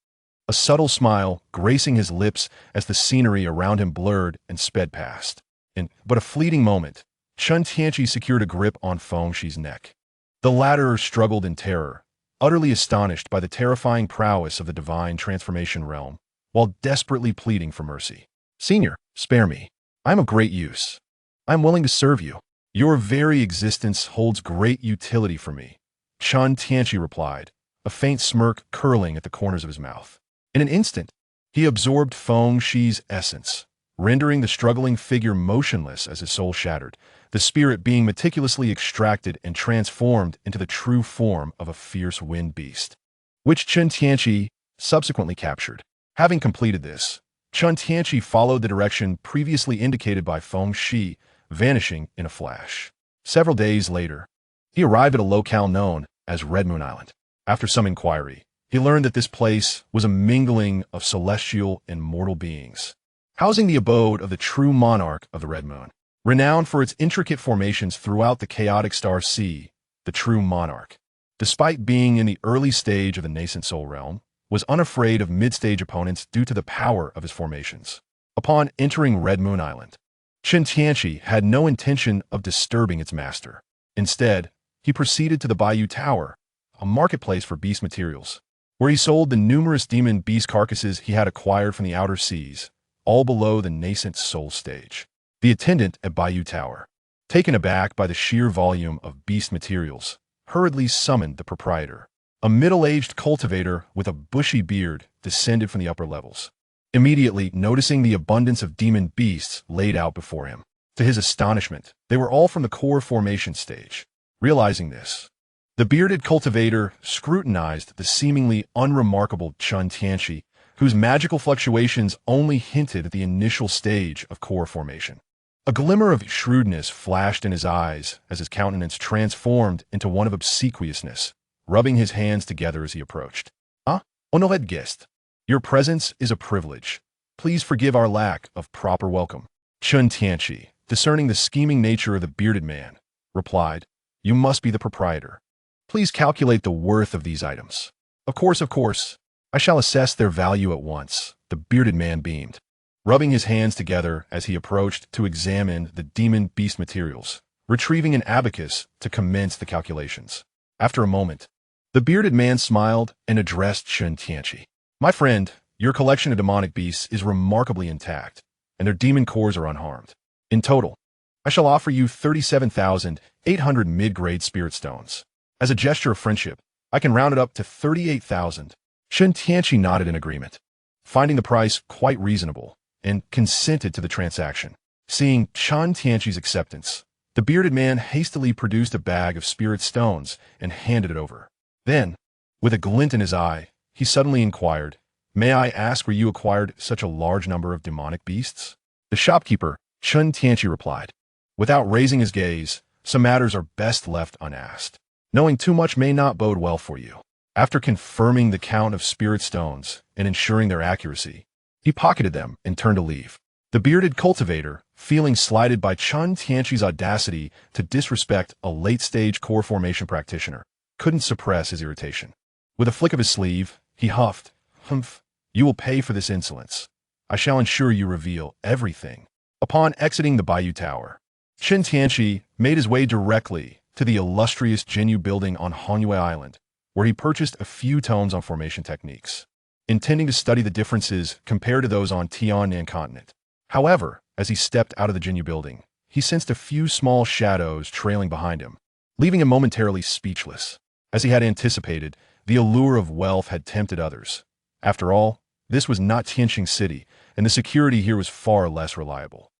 A subtle smile gracing his lips as the scenery around him blurred and sped past. In but a fleeting moment, Chen Tianqi secured a grip on Fengshi's neck. The latter struggled in terror, utterly astonished by the terrifying prowess of the divine transformation realm, while desperately pleading for mercy. "Senior, spare me. I am of great use. I am willing to serve you. Your very existence holds great utility for me," Chen Tianqi replied, a faint smirk curling at the corners of his mouth. In an instant, he absorbed Fengshi's essence, rendering the struggling figure motionless as his soul shattered, the spirit being meticulously extracted and transformed into the true form of a fierce wind beast, which Chen Tianqi subsequently captured. Having completed this, Chen Tianqi followed the direction previously indicated by Fengshi, vanishing in a flash. Several days later, he arrived at a locale known as Red Moon Island. After some inquiry, he learned that this place was a mingling of celestial and mortal beings, housing the abode of the true monarch of the Red Moon. Renowned for its intricate formations throughout the chaotic star sea, the true monarch, despite being in the early stage of the nascent soul realm, was unafraid of mid-stage opponents due to the power of his formations. Upon entering Red Moon Island, Chen Tianqi had no intention of disturbing its master. Instead, he proceeded to the Bayou Tower, a marketplace for beast materials, where he sold the numerous demon beast carcasses he had acquired from the outer seas, all below the nascent soul stage. The attendant at Bayou Tower, taken aback by the sheer volume of beast materials, hurriedly summoned the proprietor. A middle-aged cultivator with a bushy beard descended from the upper levels, immediately noticing the abundance of demon beasts laid out before him. To his astonishment, they were all from the core formation stage. Realizing this, the bearded cultivator scrutinized the seemingly unremarkable Chen Tianqi, whose magical fluctuations only hinted at the initial stage of core formation. A glimmer of shrewdness flashed in his eyes as his countenance transformed into one of obsequiousness, rubbing his hands together as he approached. "Ah, honored guest. Your presence is a privilege. Please forgive our lack of proper welcome." Chen Tianqi, discerning the scheming nature of the bearded man, replied, "You must be the proprietor. Please calculate the worth of these items." Of course. I shall assess their value at once," the bearded man beamed, rubbing his hands together as he approached to examine the demon beast materials, retrieving an abacus to commence the calculations. After a moment, the bearded man smiled and addressed Chen Tianqi. "My friend, your collection of demonic beasts is remarkably intact, and their demon cores are unharmed. In total, I shall offer you 37,800 mid-grade spirit stones. As a gesture of friendship, I can round it up to 38,000. Chen Tianqi nodded in agreement, finding the price quite reasonable, and consented to the transaction. Seeing Chen Tianqi's acceptance, the bearded man hastily produced a bag of spirit stones and handed it over. Then, with a glint in his eye, he suddenly inquired, "May I ask where you acquired such a large number of demonic beasts?" The shopkeeper, Chen Tianqi, replied, without raising his gaze, "Some matters are best left unasked. Knowing too much may not bode well for you." After confirming the count of spirit stones and ensuring their accuracy, he pocketed them and turned to leave. The bearded cultivator, feeling slighted by Chen Tianqi's audacity to disrespect a late-stage core formation practitioner, couldn't suppress his irritation. With a flick of his sleeve, he huffed, "Humph, you will pay for this insolence. I shall ensure you reveal everything." Upon exiting the Bayou Tower, Chen Tianqi made his way directly to the illustrious Jinyu building on Hongyue Island, where he purchased a few tomes on formation techniques, intending to study the differences compared to those on Tiannan continent. However, as he stepped out of the Jinyu building, he sensed a few small shadows trailing behind him, leaving him momentarily speechless. As he had anticipated, the allure of wealth had tempted others. After all, this was not Tianqing City, and the security here was far less reliable.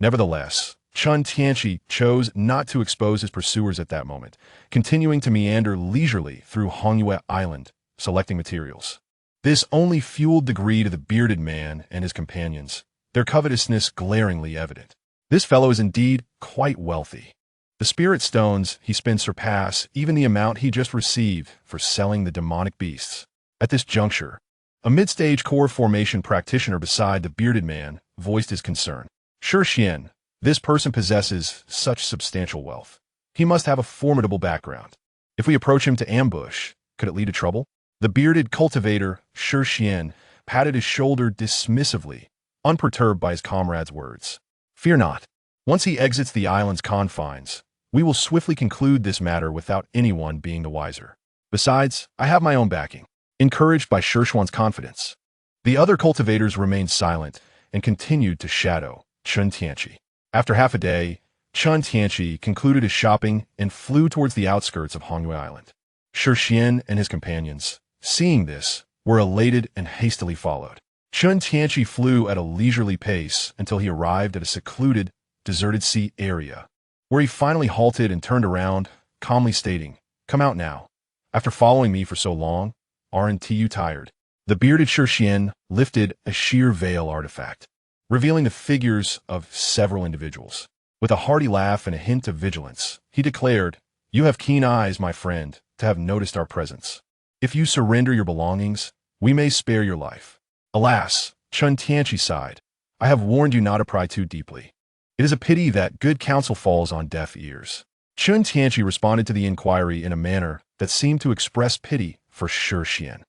Nevertheless, Chen Tianqi chose not to expose his pursuers at that moment, continuing to meander leisurely through Hongyue Island, selecting materials. This only fueled the greed of the bearded man and his companions, their covetousness glaringly evident. This fellow is indeed quite wealthy. The spirit stones he spends surpass even the amount he just received for selling the demonic beasts. At this juncture, a mid-stage core formation practitioner beside the bearded man voiced his concern. "Sure, Xian, this person possesses such substantial wealth. He must have a formidable background. If we approach him to ambush, could it lead to trouble?" The bearded cultivator, Shi Xian, patted his shoulder dismissively, unperturbed by his comrade's words. "Fear not. Once he exits the island's confines, we will swiftly conclude this matter without anyone being the wiser. Besides, I have my own backing." Encouraged by Shi Xuan's confidence, the other cultivators remained silent and continued to shadow Chen Tianqi. After half a day, Chen Tianqi concluded his shopping and flew towards the outskirts of Hongyue Island. Shi Xian and his companions, seeing this, were elated and hastily followed. Chen Tianqi flew at a leisurely pace until he arrived at a secluded, deserted sea area, where he finally halted and turned around, calmly stating, "Come out now. After following me for so long, aren't you tired?" The bearded Shi Xian lifted a sheer veil artifact, revealing the figures of several individuals. With a hearty laugh and a hint of vigilance, he declared, "You have keen eyes, my friend, to have noticed our presence. If you surrender your belongings, we may spare your life." "Alas," Chen Tianqi sighed, "I have warned you not to pry too deeply. It is a pity that good counsel falls on deaf ears." Chen Tianqi responded to the inquiry in a manner that seemed to express pity for Shi Xian,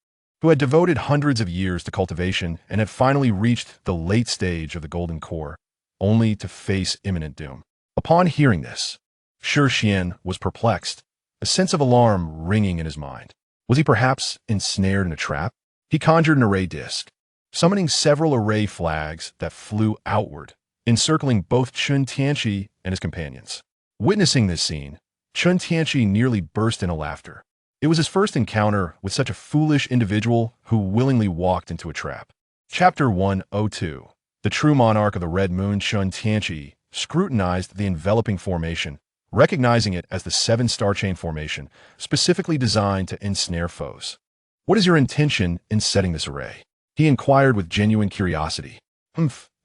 who had devoted hundreds of years to cultivation and had finally reached the late stage of the Golden Core, only to face imminent doom. Upon hearing this, Shi Xian was perplexed, a sense of alarm ringing in his mind. Was he perhaps ensnared in a trap? He conjured an array disk, summoning several array flags that flew outward, encircling both Chen Tianqi and his companions. Witnessing this scene, Chen Tianqi nearly burst into laughter. It was his first encounter with such a foolish individual who willingly walked into a trap. Chapter 102. The true monarch of the Red Moon, Chen Tianqi, scrutinized the enveloping formation, recognizing it as the 7-star chain formation, specifically designed to ensnare foes. "What is your intention in setting this array?" he inquired with genuine curiosity.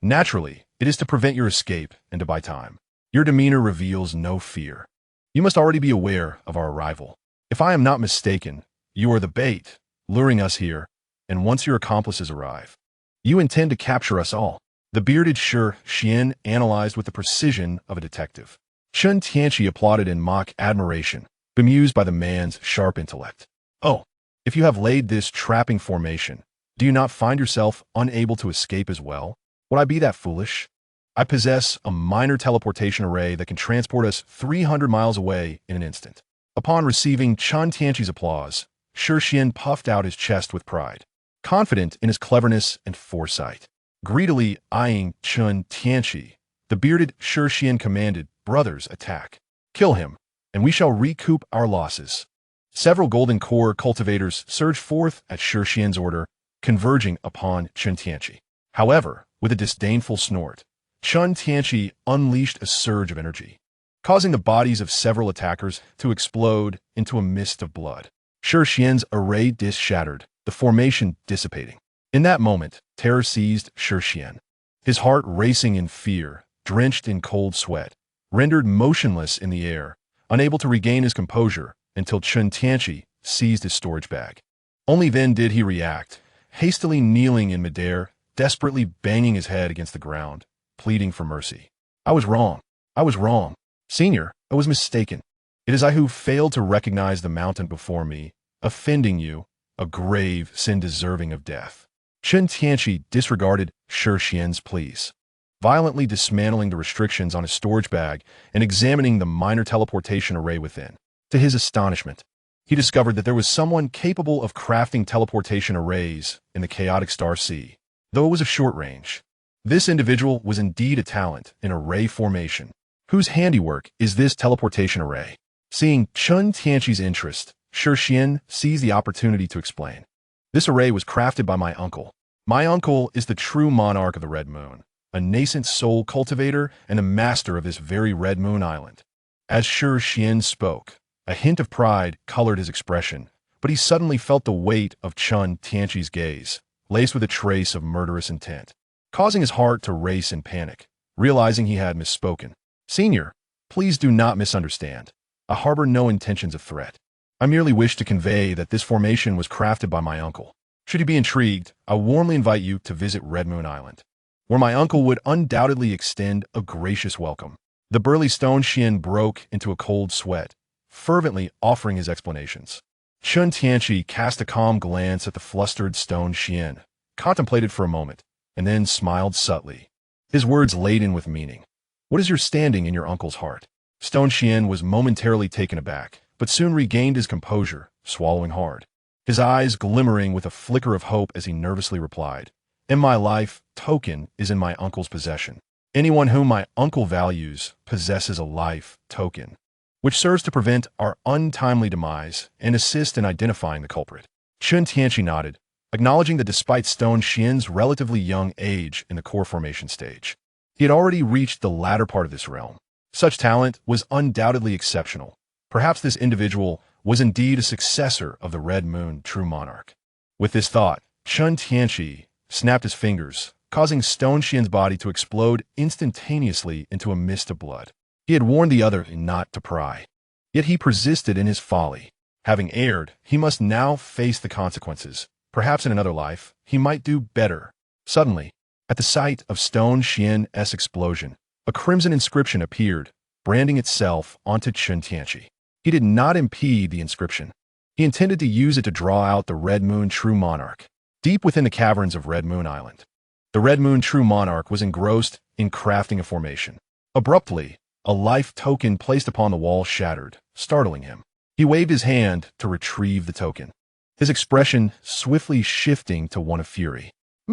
Naturally, it is to prevent your escape and to buy time. Your demeanor reveals no fear. You must already be aware of our arrival. If I am not mistaken, you are the bait, luring us here, and once your accomplices arrive, you intend to capture us all." The bearded Shi Xian analyzed with the precision of a detective. Chen Tianqi applauded in mock admiration, bemused by the man's sharp intellect. "Oh, if you have laid this trapping formation, do you not find yourself unable to escape as well? Would I be that foolish? I possess a minor teleportation array that can transport us 300 miles away in an instant." Upon receiving Chen Tianqi's applause, Shi Xian puffed out his chest with pride, confident in his cleverness and foresight. Greedily eyeing Chen Tianqi, the bearded Shi Xian commanded, "Brothers, attack. Kill him, and we shall recoup our losses." Several Golden Core cultivators surged forth at Shi Xian's order, converging upon Chen Tianqi. However, with a disdainful snort, Chen Tianqi unleashed a surge of energy, causing the bodies of several attackers to explode into a mist of blood. Shi Xian's array disk shattered, the formation dissipating. In that moment, terror seized Shi Xian. His heart racing in fear, drenched in cold sweat, rendered motionless in the air, unable to regain his composure until Chen Tianqi seized his storage bag. Only then did he react, hastily kneeling in midair, desperately banging his head against the ground, pleading for mercy. I was wrong. I was wrong. Senior, I was mistaken. It is I who failed to recognize the mountain before me, offending you, a grave sin deserving of death. Chen Tianqi disregarded Shi Xian's pleas, violently dismantling the restrictions on his storage bag and examining the minor teleportation array within. To his astonishment, he discovered that there was someone capable of crafting teleportation arrays in the chaotic star sea, though it was of short range. This individual was indeed a talent in array formation. Whose handiwork is this teleportation array? Seeing Chen Tianqi's interest, Shi Xian seized the opportunity to explain. This array was crafted by my uncle. My uncle is the true monarch of the Red Moon, a nascent soul cultivator and a master of this very Red Moon Island. As Shi Xian spoke, a hint of pride colored his expression, but he suddenly felt the weight of Chen Tianqi's gaze, laced with a trace of murderous intent, causing his heart to race in panic, realizing he had misspoken. Senior, please do not misunderstand. I harbor no intentions of threat. I merely wish to convey that this formation was crafted by my uncle. Should you be intrigued, I warmly invite you to visit Red Moon Island, where my uncle would undoubtedly extend a gracious welcome. The burly Stone Xian broke into a cold sweat, fervently offering his explanations. Chen Tianqi cast a calm glance at the flustered Stone Xian, contemplated for a moment, and then smiled subtly, his words laden with meaning. What is your standing in your uncle's heart? Stone Xian was momentarily taken aback, but soon regained his composure, swallowing hard, his eyes glimmering with a flicker of hope as he nervously replied, "In my life, token is in my uncle's possession. Anyone whom my uncle values possesses a life token, which serves to prevent our untimely demise and assist in identifying the culprit." Chen Tianqi nodded, acknowledging that despite Stone Xian's relatively young age in the core formation stage, he had already reached the latter part of this realm. Such talent was undoubtedly exceptional. Perhaps this individual was indeed a successor of the Red Moon True Monarch. With this thought, Chen Tianqi snapped his fingers, causing Stone Xian's body to explode instantaneously into a mist of blood. He had warned the other not to pry, yet he persisted in his folly. Having erred, he must now face the consequences. Perhaps in another life, he might do better. Suddenly, at the sight of Stone Xian's explosion, a crimson inscription appeared, branding itself onto Chen Tianqi. He did not impede the inscription. He intended to use it to draw out the Red Moon True Monarch, deep within the caverns of Red Moon Island. The Red Moon True Monarch was engrossed in crafting a formation. Abruptly, a life token placed upon the wall shattered, startling him. He waved his hand to retrieve the token, his expression swiftly shifting to one of fury.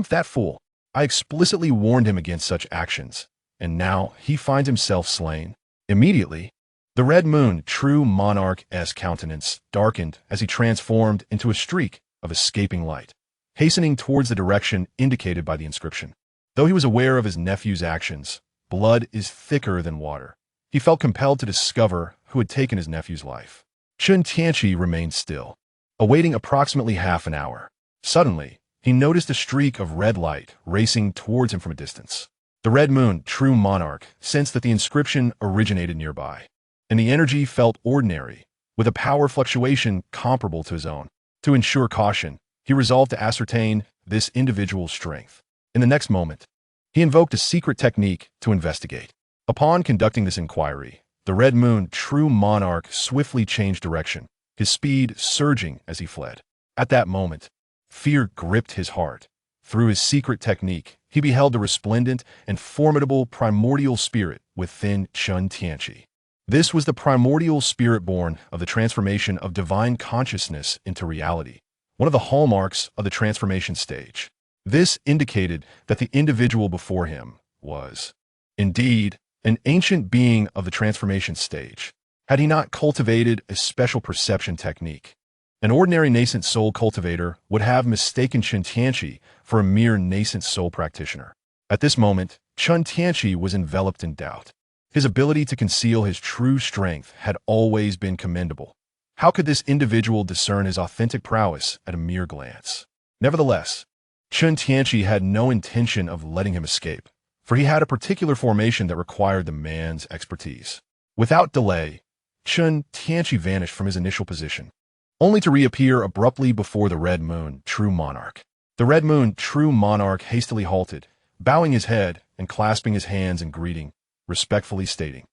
That fool! I explicitly warned him against such actions, and now he finds himself slain. Immediately, the Red Moon True Monarch's countenance darkened as he transformed into a streak of escaping light, hastening towards the direction indicated by the inscription. Though he was aware of his nephew's actions, blood is thicker than water. He felt compelled to discover who had taken his nephew's life. Chen Tianqi remained still, awaiting approximately half an hour. Suddenly, he noticed a streak of red light racing towards him from a distance. The Red Moon True Monarch sensed that the inscription originated nearby, and the energy felt ordinary, with a power fluctuation comparable to his own. To ensure caution, he resolved to ascertain this individual's strength. In the next moment, he invoked a secret technique to investigate. Upon conducting this inquiry, the Red Moon True Monarch swiftly changed direction, his speed surging as he fled. At that moment, fear gripped his heart. Through his secret technique, he beheld the resplendent and formidable primordial spirit within Chen Tianqi. This was the primordial spirit born of the transformation of divine consciousness into reality, one of the hallmarks of the transformation stage. This indicated that the individual before him was, indeed, an ancient being of the transformation stage, had he not cultivated a special perception technique. An ordinary nascent soul cultivator would have mistaken Chen Tianqi for a mere nascent soul practitioner. At this moment, Chen Tianqi was enveloped in doubt. His ability to conceal his true strength had always been commendable. How could this individual discern his authentic prowess at a mere glance? Nevertheless, Chen Tianqi had no intention of letting him escape, for he had a particular formation that required the man's expertise. Without delay, Chen Tianqi vanished from his initial position, only to reappear abruptly before the Red Moon True Monarch. The Red Moon True Monarch hastily halted, bowing his head and clasping his hands in greeting, respectfully stating,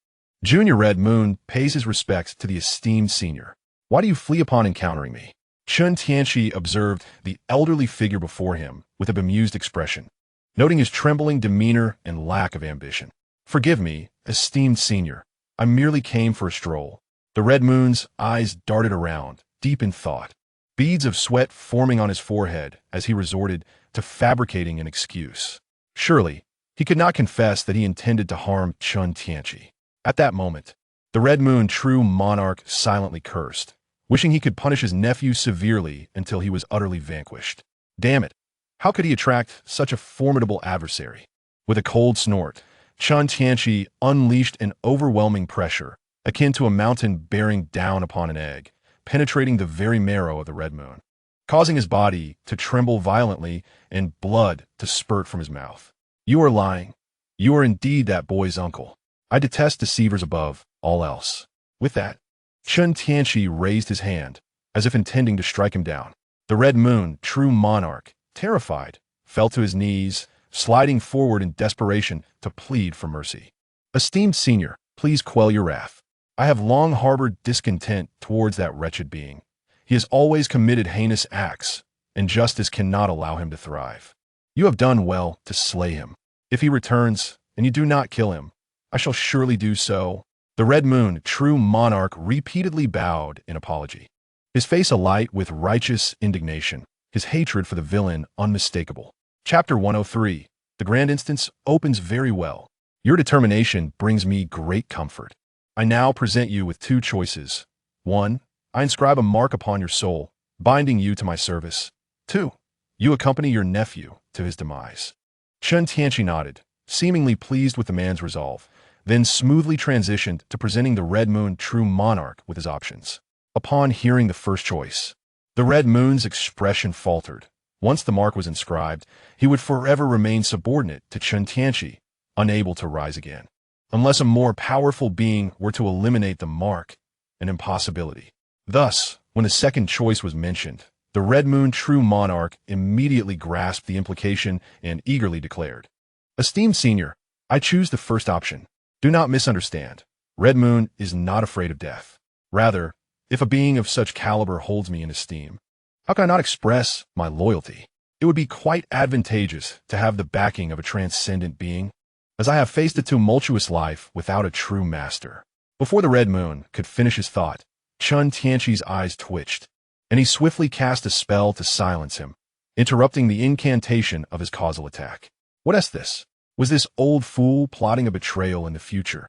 Junior Red Moon pays his respects to the esteemed senior. Why do you flee upon encountering me? Chen Tianqi observed the elderly figure before him with a bemused expression, noting his trembling demeanor and lack of ambition. Forgive me, esteemed senior. I merely came for a stroll. The Red Moon's eyes darted around, deep in thought, beads of sweat forming on his forehead as he resorted to fabricating an excuse. Surely, he could not confess that he intended to harm Chen Tianqi. At that moment, the Red Moon true monarch silently cursed, wishing he could punish his nephew severely until he was utterly vanquished. Damn it! How could he attract such a formidable adversary? With a cold snort, Chen Tianqi unleashed an overwhelming pressure, akin to a mountain bearing down upon an egg, penetrating the very marrow of the Red Moon, causing his body to tremble violently and blood to spurt from his mouth. You are lying. You are indeed that boy's uncle. I detest deceivers above all else. With that, Chen Tianqi raised his hand, as if intending to strike him down. The Red Moon, true monarch, terrified, fell to his knees, sliding forward in desperation to plead for mercy. Esteemed senior, please quell your wrath. I have long harbored discontent towards that wretched being. He has always committed heinous acts, and justice cannot allow him to thrive. You have done well to slay him. If he returns, and you do not kill him, I shall surely do so. The Red Moon, true monarch, repeatedly bowed in apology, his face alight with righteous indignation, his hatred for the villain unmistakable. Chapter 103. The Grand Instance opens very well. Your determination brings me great comfort. I now present you with two choices. 1. I inscribe a mark upon your soul, binding you to my service. 2. You accompany your nephew to his demise. Chen Tianqi nodded, seemingly pleased with the man's resolve, then smoothly transitioned to presenting the Red Moon true monarch with his options. Upon hearing the first choice, the Red Moon's expression faltered. Once the mark was inscribed, he would forever remain subordinate to Chen Tianqi, unable to rise again. Unless a more powerful being were to eliminate the mark, an impossibility. Thus, when the second choice was mentioned, the Red Moon true monarch immediately grasped the implication and eagerly declared, Esteemed senior, I choose the first option. Do not misunderstand. Red Moon is not afraid of death. Rather, if a being of such caliber holds me in esteem, how can I not express my loyalty? It would be quite advantageous to have the backing of a transcendent being, as I have faced a tumultuous life without a true master. Before the Red Moon could finish his thought, Chen Tianqi's eyes twitched, and he swiftly cast a spell to silence him, interrupting the incantation of his causal attack. What is this? Was this old fool plotting a betrayal in the future?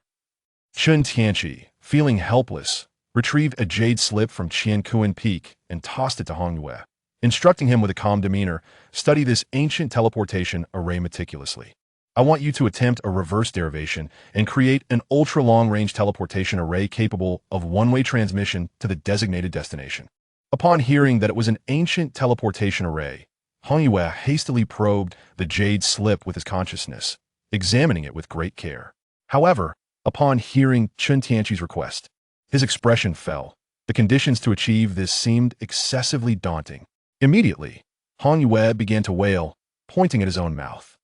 Chen Tianqi, feeling helpless, retrieved a jade slip from Qiankuan Peak and tossed it to Hong Yue, instructing him with a calm demeanor, study this ancient teleportation array meticulously. I want you to attempt a reverse derivation and create an ultra-long-range teleportation array capable of one-way transmission to the designated destination. Upon hearing that it was an ancient teleportation array, Hong Yue hastily probed the jade slip with his consciousness, examining it with great care. However, upon hearing Chen Tianqi's request, his expression fell. The conditions to achieve this seemed excessively daunting. Immediately, Hong Yue began to wail, pointing at his own mouth.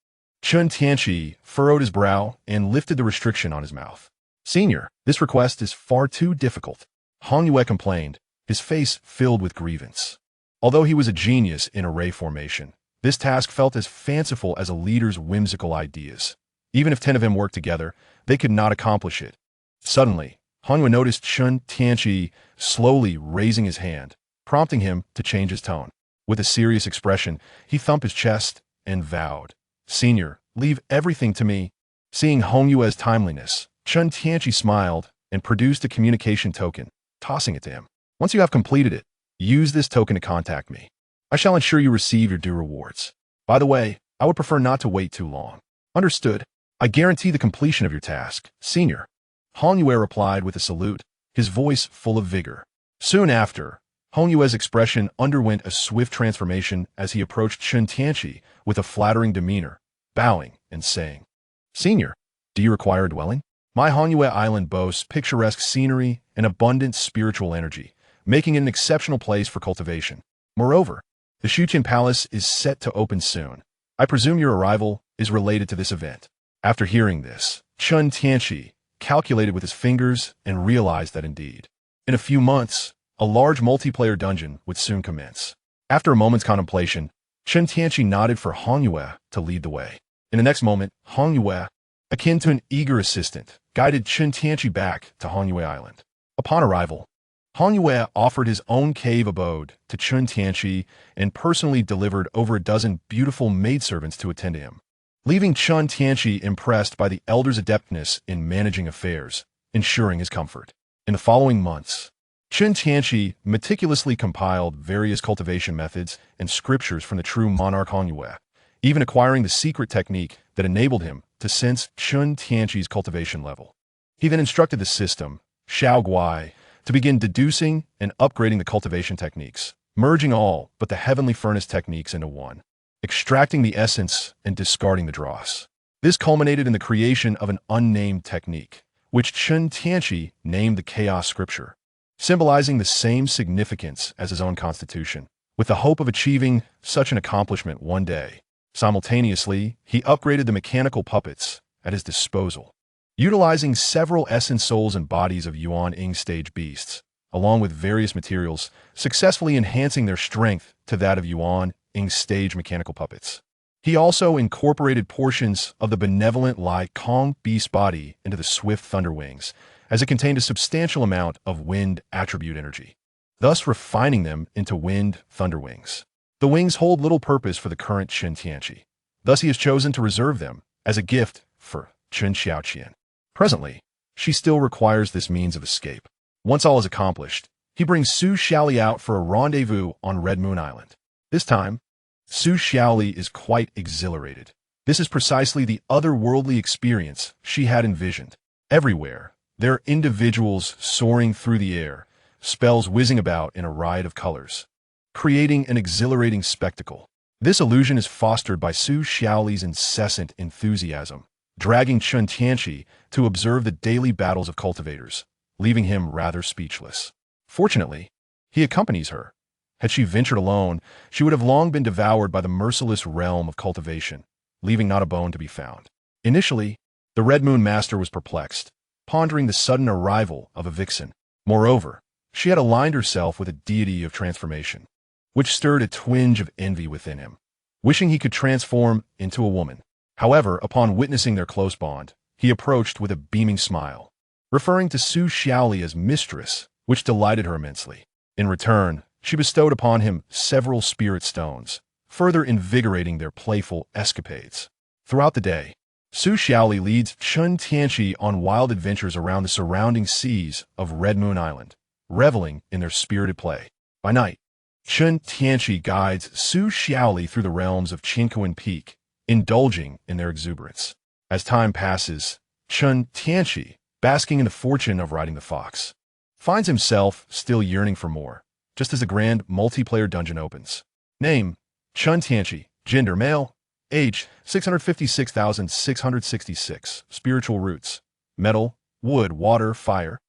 Chen Tianqi furrowed his brow and lifted the restriction on his mouth. Senior, this request is far too difficult, Hong Yue complained, his face filled with grievance. Although he was a genius in array formation, this task felt as fanciful as a leader's whimsical ideas. Even if 10 of them worked together, they could not accomplish it. Suddenly, Hong Yue noticed Chen Tianqi slowly raising his hand, prompting him to change his tone. With a serious expression, he thumped his chest and vowed, Senior, leave everything to me. Seeing Hong Yue's timeliness, Chen Tianqi smiled and produced a communication token, tossing it to him. Once you have completed it, use this token to contact me. I shall ensure you receive your due rewards. By the way, I would prefer not to wait too long. Understood. I guarantee the completion of your task, Senior. Hong Yue replied with a salute, his voice full of vigor. Soon after, Hong Yue's expression underwent a swift transformation as he approached Chen Tianqi with a flattering demeanor, bowing and saying, Senior, do you require a dwelling? My Hong Yue Island boasts picturesque scenery and abundant spiritual energy, making it an exceptional place for cultivation. Moreover, the Shuqian Palace is set to open soon. I presume your arrival is related to this event. After hearing this, Chen Tianqi calculated with his fingers and realized that indeed, in a few months, a large multiplayer dungeon would soon commence. After a moment's contemplation, Chen Tianqi nodded for Hong Yue to lead the way. In the next moment, Hong Yue, akin to an eager assistant, guided Chen Tianqi back to Hong Yue Island. Upon arrival, Hong Yue offered his own cave abode to Chen Tianqi and personally delivered over a dozen beautiful maidservants to attend to him, leaving Chen Tianqi impressed by the elder's adeptness in managing affairs, ensuring his comfort. In the following months, Chen Tianqi meticulously compiled various cultivation methods and scriptures from the true monarch Hong Yue, even acquiring the secret technique that enabled him to sense Chen Tianqi's cultivation level. He then instructed the system, Xiao Guai, to begin deducing and upgrading the cultivation techniques, merging all but the heavenly furnace techniques into one, extracting the essence and discarding the dross. This culminated in the creation of an unnamed technique, which Chen Tianqi named the Chaos Scripture, symbolizing the same significance as his own constitution, with the hope of achieving such an accomplishment one day. Simultaneously, he upgraded the mechanical puppets at his disposal, utilizing several essence souls and bodies of Yuan Ing stage beasts, along with various materials, successfully enhancing their strength to that of Yuan Ing stage mechanical puppets. He also incorporated portions of the benevolent Lai Kong beast body into the swift thunder wings, as it contained a substantial amount of wind attribute energy, thus refining them into wind thunder wings. The wings hold little purpose for the current Chen Tianqi. Thus he has chosen to reserve them as a gift for Chen Xiaoqian. Presently, she still requires this means of escape. Once all is accomplished, he brings Su Xiaoli out for a rendezvous on Red Moon Island. This time, Su Xiaoli is quite exhilarated. This is precisely the otherworldly experience she had envisioned. Everywhere, there are individuals soaring through the air, spells whizzing about in a riot of colors, creating an exhilarating spectacle. This illusion is fostered by Su Xiaoli's incessant enthusiasm, dragging Chen Tianqi to observe the daily battles of cultivators, leaving him rather speechless. Fortunately, he accompanies her. Had she ventured alone, she would have long been devoured by the merciless realm of cultivation, leaving not a bone to be found. Initially, the Red Moon Master was perplexed, pondering the sudden arrival of a vixen. Moreover, she had aligned herself with a deity of transformation, which stirred a twinge of envy within him, wishing he could transform into a woman. However, upon witnessing their close bond, he approached with a beaming smile, referring to Su Xiaoli as mistress, which delighted her immensely. In return, she bestowed upon him several spirit stones, further invigorating their playful escapades. Throughout the day, Su Xiaoli leads Chen Tianqi on wild adventures around the surrounding seas of Red Moon Island, reveling in their spirited play. By night, Chen Tianqi guides Su Xiaoli through the realms of Qinkuan Peak, indulging in their exuberance. As time passes, Chen Tianqi, basking in the fortune of riding the fox, finds himself still yearning for more, just as the grand multiplayer dungeon opens. Name: Chen Tianqi. Gender: male. Age: 656,666. Spiritual roots: metal, wood, water, fire.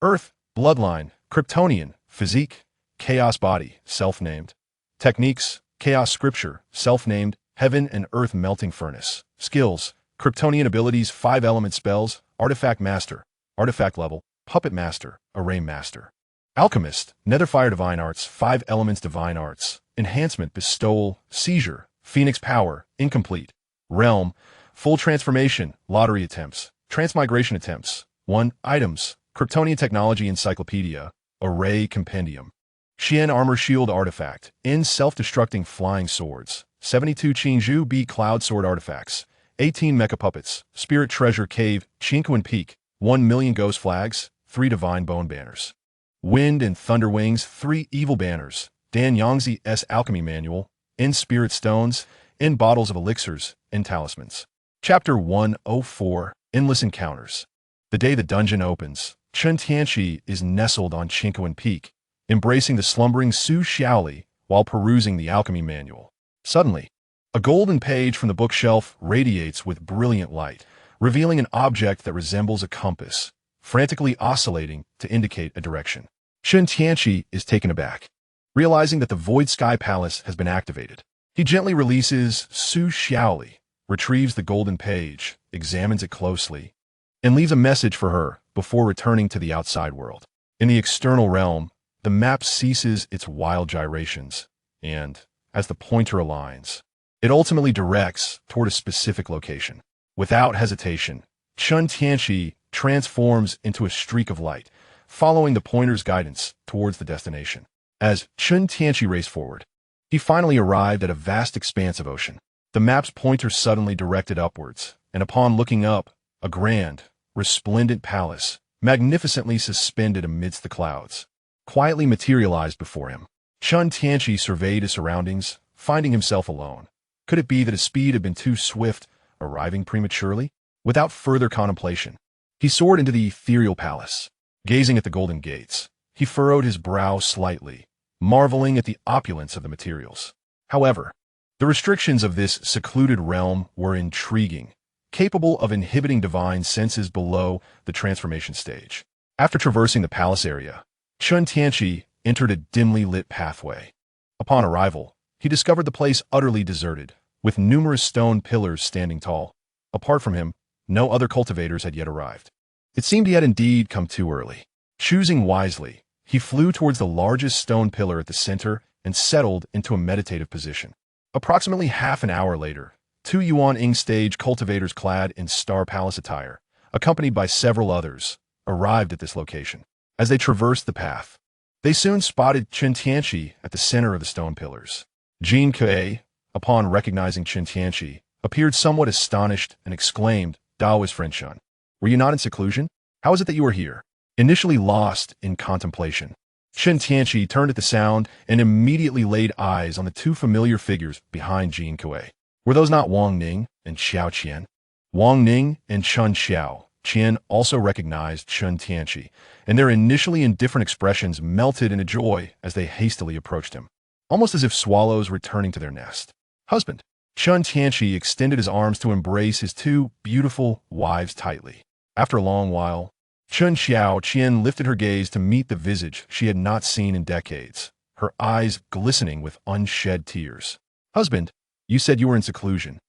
Earth. Bloodline: Kryptonian. Physique: chaos body, self-named. Techniques: chaos scripture, self-named. Heaven and earth melting furnace. Skills: Kryptonian abilities, 5-element spells, artifact master, artifact level, puppet master, array master. Alchemist, netherfire divine arts, 5 elements divine arts, enhancement, bestowal, seizure, phoenix power, incomplete. Realm: full transformation, lottery attempts, transmigration attempts. 1. Items: Kryptonian technology encyclopedia, array compendium. Xian armor shield artifact, N self-destructing flying swords, 72 Qingzhu B cloud sword artifacts, 18 mecha puppets, spirit treasure cave, Qinkuan Peak, 1 million ghost flags, 3 divine bone banners. Wind and thunder wings, 3 evil banners, Dan Yangzi S alchemy manual, N spirit stones, N bottles of elixirs, N talismans. Chapter 104, Endless Encounters. The day the dungeon opens, Chen Tianqi is nestled on Qinkuan Peak, embracing the slumbering Su Xiaoli while perusing the alchemy manual. Suddenly, a golden page from the bookshelf radiates with brilliant light, revealing an object that resembles a compass, frantically oscillating to indicate a direction. Chen Tianqi is taken aback, realizing that the Void Sky Palace has been activated. He gently releases Su Xiaoli, retrieves the golden page, examines it closely, and leaves a message for her before returning to the outside world. In the external realm, the map ceases its wild gyrations, and, as the pointer aligns, it ultimately directs toward a specific location. Without hesitation, Chen Tianqi transforms into a streak of light, following the pointer's guidance towards the destination. As Chen Tianqi raced forward, he finally arrived at a vast expanse of ocean. The map's pointer suddenly directed upwards, and upon looking up, a grand, resplendent palace, magnificently suspended amidst the clouds, quietly materialized before him. Chen Tianqi surveyed his surroundings, finding himself alone. Could it be that his speed had been too swift, arriving prematurely? Without further contemplation, he soared into the ethereal palace. Gazing at the golden gates, he furrowed his brow slightly, marveling at the opulence of the materials. However, the restrictions of this secluded realm were intriguing, capable of inhibiting divine senses below the transformation stage. After traversing the palace area, Chen Tianqi entered a dimly lit pathway. Upon arrival, he discovered the place utterly deserted, with numerous stone pillars standing tall. Apart from him, no other cultivators had yet arrived. It seemed he had indeed come too early. Choosing wisely, he flew towards the largest stone pillar at the center and settled into a meditative position. Approximately half an hour later, two Yuan-Ing stage cultivators clad in Star Palace attire, accompanied by several others, arrived at this location. As they traversed the path, they soon spotted Chen Tianqi at the center of the stone pillars. Jin Kuei, upon recognizing Chen Tianqi, appeared somewhat astonished and exclaimed, "Daoist friend Chen, were you not in seclusion? How is it that you are here?" Initially lost in contemplation, Chen Tianqi turned at the sound and immediately laid eyes on the two familiar figures behind Jin Kuei. Were those not Wang Ning and Xiao Qian? Wang Ning and Chen Xiao Qian also recognized Chen Tianqi, and their initially indifferent expressions melted into joy as they hastily approached him, almost as if swallows returning to their nest. "Husband." Chen Tianqi extended his arms to embrace his two beautiful wives tightly. After a long while, Chen Xiao Qian lifted her gaze to meet the visage she had not seen in decades, her eyes glistening with unshed tears. "Husband, you said you were in seclusion,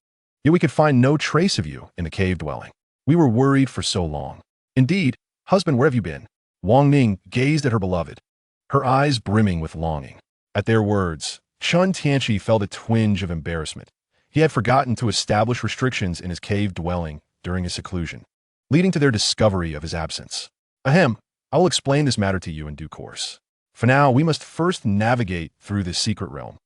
yet we could find no trace of you in the cave dwelling. We were worried for so long." "Indeed, husband, where have you been?" Wang Ning gazed at her beloved, her eyes brimming with longing. At their words, Chen Tianqi felt a twinge of embarrassment. He had forgotten to establish restrictions in his cave dwelling during his seclusion, leading to their discovery of his absence. "Ahem, I will explain this matter to you in due course. For now, we must first navigate through this secret realm."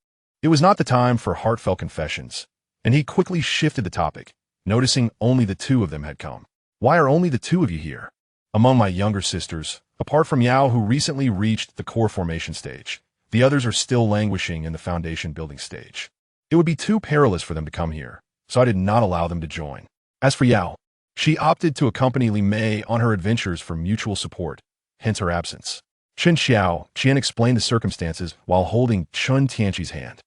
It was not the time for heartfelt confessions, and he quickly shifted the topic, noticing only the two of them had come. "Why are only the two of you here? Among my younger sisters, apart from Yao, who recently reached the core formation stage, the others are still languishing in the foundation building stage. It would be too perilous for them to come here, so I did not allow them to join. As for Yao, she opted to accompany Li Mei on her adventures for mutual support, hence her absence." Chen Xiao Qian explained the circumstances while holding Chen Tianqi's hand,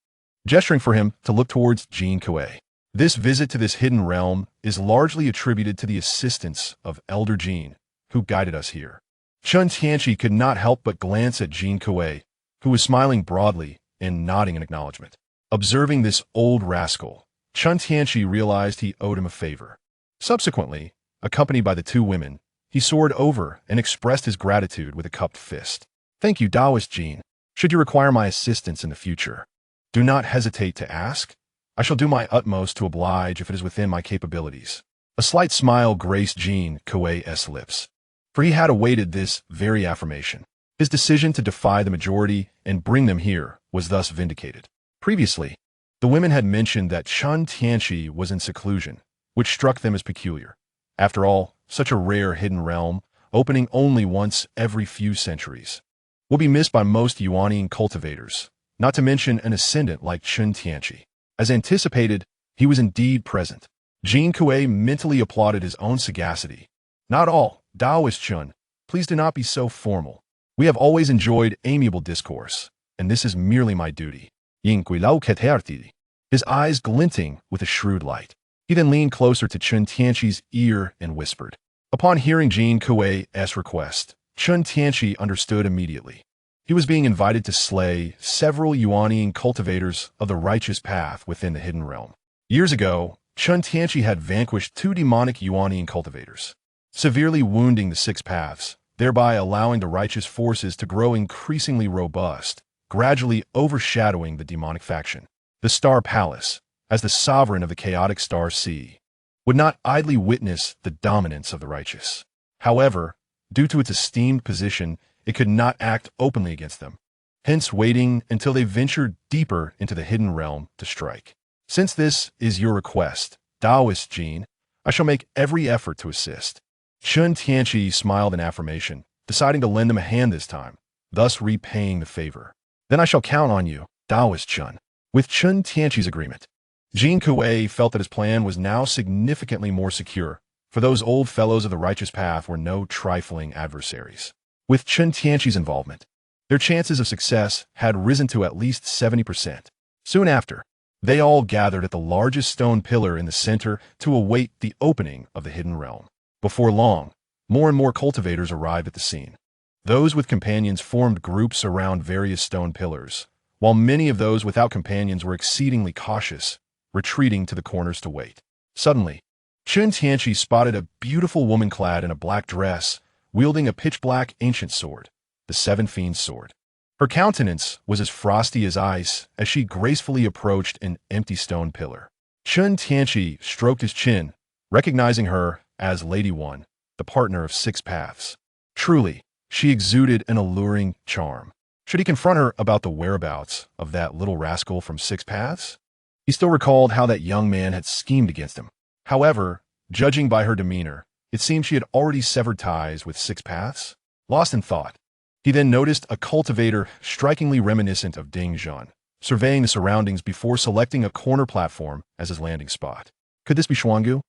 gesturing for him to look towards Jin Kuei. "This visit to this hidden realm is largely attributed to the assistance of Elder Jin, who guided us here." Chen Tianqi could not help but glance at Jin Kuei, who was smiling broadly and nodding in acknowledgement. Observing this old rascal, Chen Tianqi realized he owed him a favor. Subsequently, accompanied by the two women, he soared over and expressed his gratitude with a cupped fist. "Thank you, Daoist Jin. Should you require my assistance in the future, do not hesitate to ask. I shall do my utmost to oblige if it is within my capabilities." A slight smile graced Jin Kuei's lips, for he had awaited this very affirmation. His decision to defy the majority and bring them here was thus vindicated. Previously, the women had mentioned that Chen Tianqi was in seclusion, which struck them as peculiar. After all, such a rare hidden realm, opening only once every few centuries, will be missed by most Yuanian cultivators, not to mention an ascendant like Chen Tianqi. As anticipated, he was indeed present. Jin Kuei mentally applauded his own sagacity. "Not all, Daoist Chen, please do not be so formal. We have always enjoyed amiable discourse, and this is merely my duty." His eyes glinting with a shrewd light. He then leaned closer to Chen Tianqi's ear and whispered. Upon hearing Jin Kuei's request, Chen Tianqi understood immediately. He was being invited to slay several Yuanian cultivators of the righteous path within the hidden realm. Years ago, Chen Tianqi had vanquished 2 demonic Yuanian cultivators, severely wounding the 6 paths, thereby allowing the righteous forces to grow increasingly robust, gradually overshadowing the demonic faction. The Star Palace, as the sovereign of the chaotic Star Sea, would not idly witness the dominance of the righteous. However, due to its esteemed position, it could not act openly against them, hence waiting until they ventured deeper into the hidden realm to strike. Since this is your request, Taoist Jean, I shall make every effort to assist. Chen Tianqi smiled in affirmation, deciding to lend them a hand this time, thus repaying the favor. Then I shall count on you, Taoist Chen. With Chen Tianqi's agreement, Jean Kuei felt that his plan was now significantly more secure, for those old fellows of the righteous path were no trifling adversaries. With Chen Tianqi's involvement, their chances of success had risen to at least 70%. Soon after, they all gathered at the largest stone pillar in the center to await the opening of the hidden realm. Before long, more and more cultivators arrived at the scene. Those with companions formed groups around various stone pillars, while many of those without companions were exceedingly cautious, retreating to the corners to wait. Suddenly, Chen Tianqi spotted a beautiful woman clad in a black dress, wielding a pitch-black ancient sword, the Seven Fiends' sword. Her countenance was as frosty as ice as she gracefully approached an empty stone pillar. Chen Tianqi stroked his chin, recognizing her as Lady One, the partner of 6 paths. Truly, she exuded an alluring charm. Should he confront her about the whereabouts of that little rascal from 6 paths? He still recalled how that young man had schemed against him. However, judging by her demeanor, it seemed she had already severed ties with 6 paths. Lost in thought, he then noticed a cultivator strikingly reminiscent of Ding Zhan, surveying the surroundings before selecting a corner platform as his landing spot. Could this be Xuangu?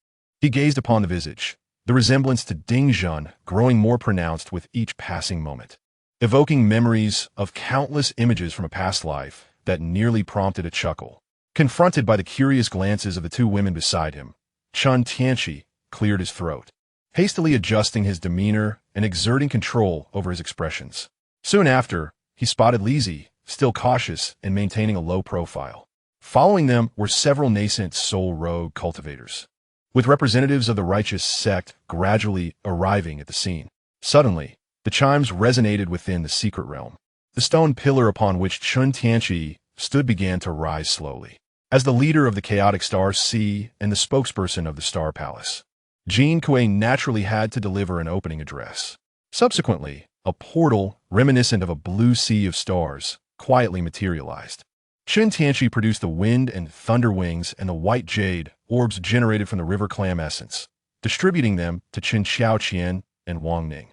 He gazed upon the visage, the resemblance to Ding Zhan growing more pronounced with each passing moment, evoking memories of countless images from a past life that nearly prompted a chuckle. Confronted by the curious glances of the 2 women beside him, Chen Tianqi cleared his throat, hastily adjusting his demeanor and exerting control over his expressions. Soon after, he spotted Lizzie, still cautious and maintaining a low profile. Following them were several nascent soul rogue cultivators, with representatives of the righteous sect gradually arriving at the scene. Suddenly, the chimes resonated within the secret realm. The stone pillar upon which Chen Tianqi stood began to rise slowly. As the leader of the chaotic Star Sea and the spokesperson of the Star Palace, Jean Kuei naturally had to deliver an opening address. Subsequently, a portal reminiscent of a blue sea of stars quietly materialized. Chen Tianqi produced the wind and thunder wings and the white jade orbs generated from the river clam essence, distributing them to Qin Xiaoqian and Wang Ning,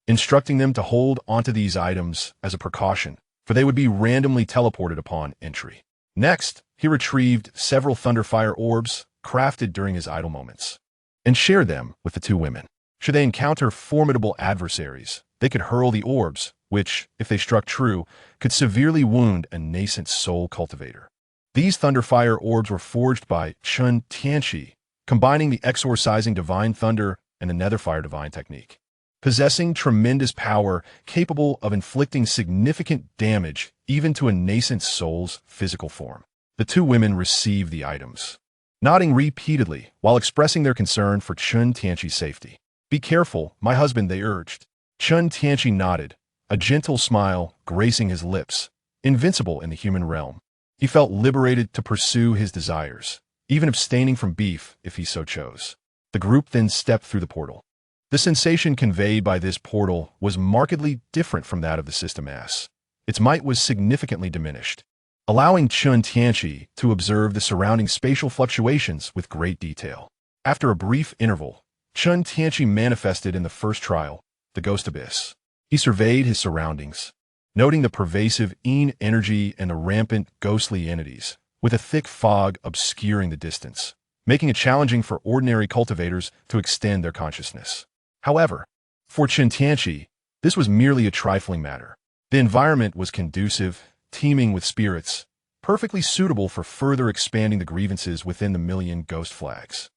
instructing them to hold onto these items as a precaution, for they would be randomly teleported upon entry. Next, he retrieved several Thunderfire orbs crafted during his idle moments, and shared them with the 2 women. Should they encounter formidable adversaries, they could hurl the orbs, which, if they struck true, could severely wound a nascent soul cultivator. These Thunderfire orbs were forged by Chen Tianqi, combining the exorcising Divine Thunder and the Netherfire Divine technique, possessing tremendous power capable of inflicting significant damage even to a nascent soul's physical form. The 2 women received the items, nodding repeatedly while expressing their concern for Chen Tianqi's safety. "Be careful, my husband," they urged. Chen Tianqi nodded, a gentle smile gracing his lips, invincible in the human realm. He felt liberated to pursue his desires, even abstaining from beef if he so chose. The group then stepped through the portal. The sensation conveyed by this portal was markedly different from that of the system S. Its might was significantly diminished, allowing Chen Tianqi to observe the surrounding spatial fluctuations with great detail. After a brief interval, Chen Tianqi manifested in the first trial, the Ghost Abyss. He surveyed his surroundings, noting the pervasive Yin energy and the rampant ghostly entities, with a thick fog obscuring the distance, making it challenging for ordinary cultivators to extend their consciousness. However, for Chen Tianqi, this was merely a trifling matter. The environment was conducive, teeming with spirits, perfectly suitable for further expanding the grievances within the million ghost flags.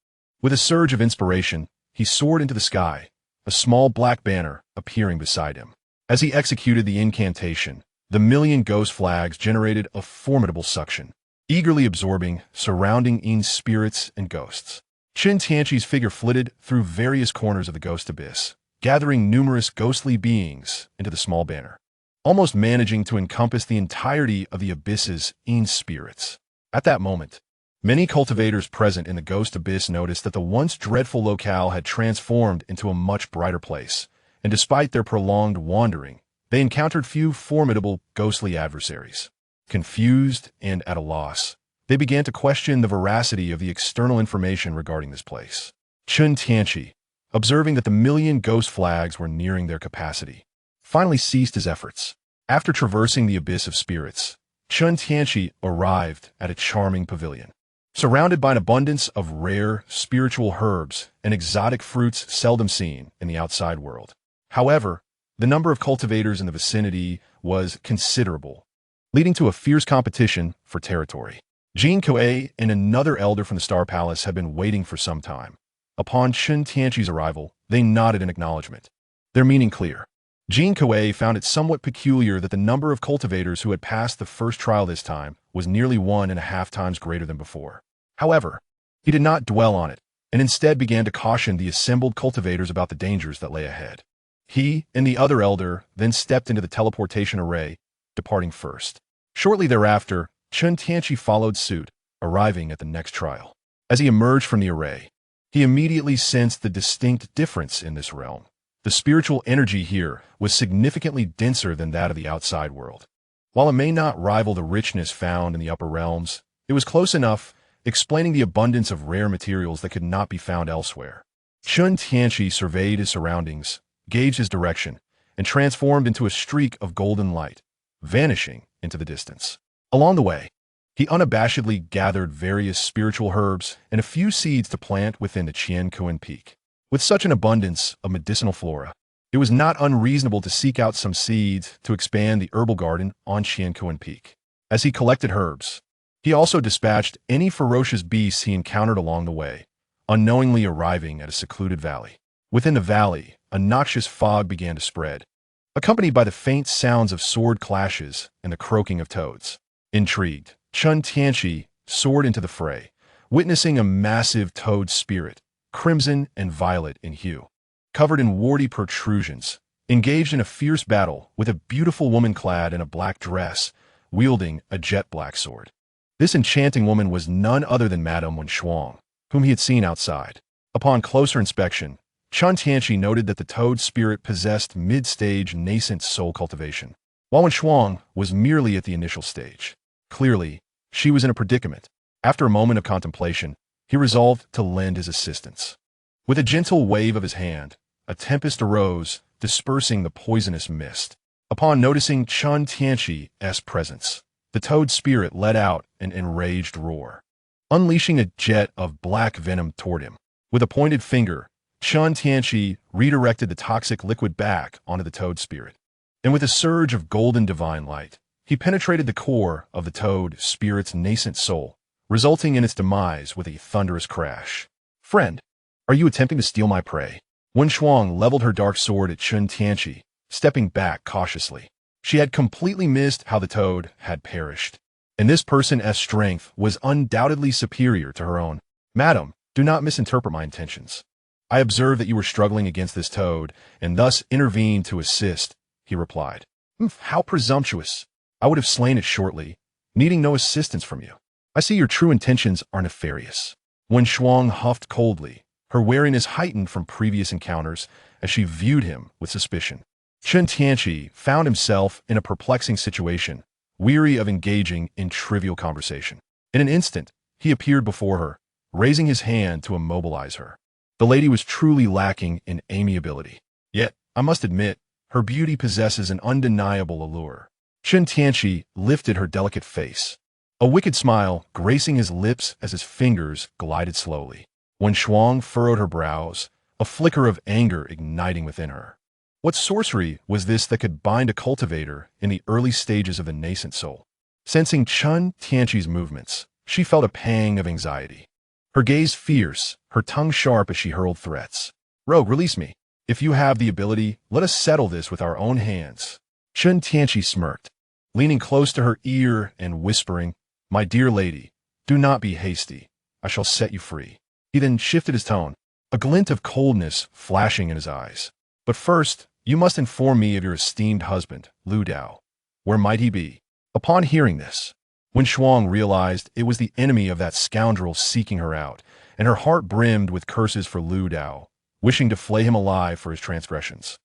With a surge of inspiration, he soared into the sky, a small black banner appearing beside him. As he executed the incantation, the million ghost flags generated a formidable suction. eagerly absorbing surrounding Yin's spirits and ghosts. Chen Tianqi's figure flitted through various corners of the ghost abyss, gathering numerous ghostly beings into the small banner, almost managing to encompass the entirety of the abyss's Yin's spirits. At that moment, many cultivators present in the ghost abyss noticed that the once dreadful locale had transformed into a much brighter place, and despite their prolonged wandering, they encountered few formidable ghostly adversaries. Confused and at a loss, they began to question the veracity of the external information regarding this place. Chen Tianqi, observing that the million ghost flags were nearing their capacity, finally ceased his efforts. After traversing the abyss of spirits, Chen Tianqi arrived at a charming pavilion, surrounded by an abundance of rare spiritual herbs and exotic fruits seldom seen in the outside world. However, the number of cultivators in the vicinity was considerable, leading to a fierce competition for territory. Jin Kuei and another elder from the Star Palace had been waiting for some time. Upon Chen Tianqi's arrival, they nodded in acknowledgement, their meaning clear. Jin Kuei found it somewhat peculiar that the number of cultivators who had passed the first trial this time was nearly 1.5 times greater than before. However, he did not dwell on it, and instead began to caution the assembled cultivators about the dangers that lay ahead. He and the other elder then stepped into the teleportation array, departing first. Shortly thereafter, Chen Tianqi followed suit, arriving at the next trial. As he emerged from the array, he immediately sensed the distinct difference in this realm. The spiritual energy here was significantly denser than that of the outside world. While it may not rival the richness found in the upper realms, it was close enough, explaining the abundance of rare materials that could not be found elsewhere. Chen Tianqi surveyed his surroundings, gauged his direction, and transformed into a streak of golden light, vanishing into the distance. Along the way, he unabashedly gathered various spiritual herbs and a few seeds to plant within the Tianqi Peak. With such an abundance of medicinal flora, it was not unreasonable to seek out some seeds to expand the herbal garden on Tianqi Peak. As he collected herbs, he also dispatched any ferocious beasts he encountered along the way, unknowingly arriving at a secluded valley. Within the valley, a noxious fog began to spread, accompanied by the faint sounds of sword clashes and the croaking of toads. Intrigued, Chen Tianqi soared into the fray, witnessing a massive toad spirit, crimson and violet in hue, covered in warty protrusions, engaged in a fierce battle with a beautiful woman clad in a black dress, wielding a jet-black sword. This enchanting woman was none other than Madame Shuang, whom he had seen outside. Upon closer inspection, Chen Tianqi noted that the toad spirit possessed mid-stage nascent soul cultivation, while Shuang was merely at the initial stage. Clearly, she was in a predicament. After a moment of contemplation, he resolved to lend his assistance. With a gentle wave of his hand, a tempest arose, dispersing the poisonous mist. Upon noticing Chen Tianqi's presence, the toad spirit let out an enraged roar, unleashing a jet of black venom toward him. With a pointed finger, Chen Tianqi redirected the toxic liquid back onto the toad spirit, and with a surge of golden divine light, he penetrated the core of the toad spirit's nascent soul, resulting in its demise with a thunderous crash. "Friend, are you attempting to steal my prey?" Wen Shuang leveled her dark sword at Chen Tianqi, stepping back cautiously. She had completely missed how the toad had perished, and this person's strength was undoubtedly superior to her own. "Madam, do not misinterpret my intentions. I observed that you were struggling against this toad, and thus intervened to assist," he replied. "How presumptuous! I would have slain it shortly, needing no assistance from you. I see your true intentions are nefarious." When Shuang huffed coldly, her wariness heightened from previous encounters as she viewed him with suspicion. Chen Tianqi found himself in a perplexing situation, weary of engaging in trivial conversation. In an instant, he appeared before her, raising his hand to immobilize her. The lady was truly lacking in amiability. Yet, I must admit, her beauty possesses an undeniable allure. Chen Tianqi lifted her delicate face, a wicked smile gracing his lips as his fingers glided slowly. When Shuang furrowed her brows, a flicker of anger igniting within her. What sorcery was this that could bind a cultivator in the early stages of the nascent soul? Sensing Chen Tianqi's movements, she felt a pang of anxiety. Her gaze fierce, her tongue sharp as she hurled threats. "Rogue, release me. If you have the ability, let us settle this with our own hands." Chen Tianqi smirked, leaning close to her ear and whispering, My dear lady, do not be hasty. I shall set you free. He then shifted his tone, a glint of coldness flashing in his eyes. But first, you must inform me of your esteemed husband, Lu Dao. Where might he be? Upon hearing this, Wen Shuang realized it was the enemy of that scoundrel seeking her out, and her heart brimmed with curses for Lu Dao, wishing to flay him alive for his transgressions.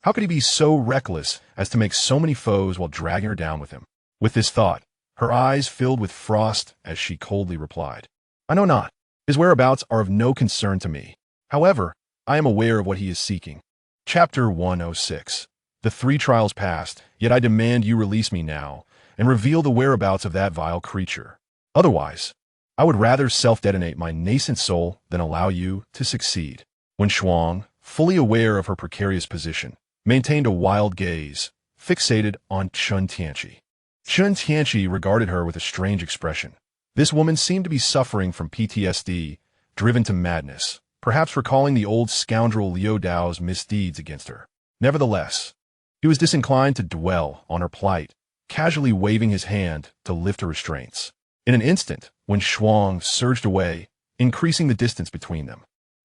How could he be so reckless as to make so many foes while dragging her down with him? With this thought, her eyes filled with frost as she coldly replied, I know not. His whereabouts are of no concern to me. However, I am aware of what he is seeking. Chapter 106. The 3 trials passed, yet I demand you release me now and reveal the whereabouts of that vile creature. Otherwise, I would rather self-detonate my nascent soul than allow you to succeed. Wen Shuang, fully aware of her precarious position, maintained a wild gaze, fixated on Chen Tianqi. Chen Tianqi regarded her with a strange expression. This woman seemed to be suffering from PTSD, driven to madness, perhaps recalling the old scoundrel Liu Dao's misdeeds against her. Nevertheless, he was disinclined to dwell on her plight, casually waving his hand to lift her restraints. In an instant, Wen Shuang surged away, increasing the distance between them.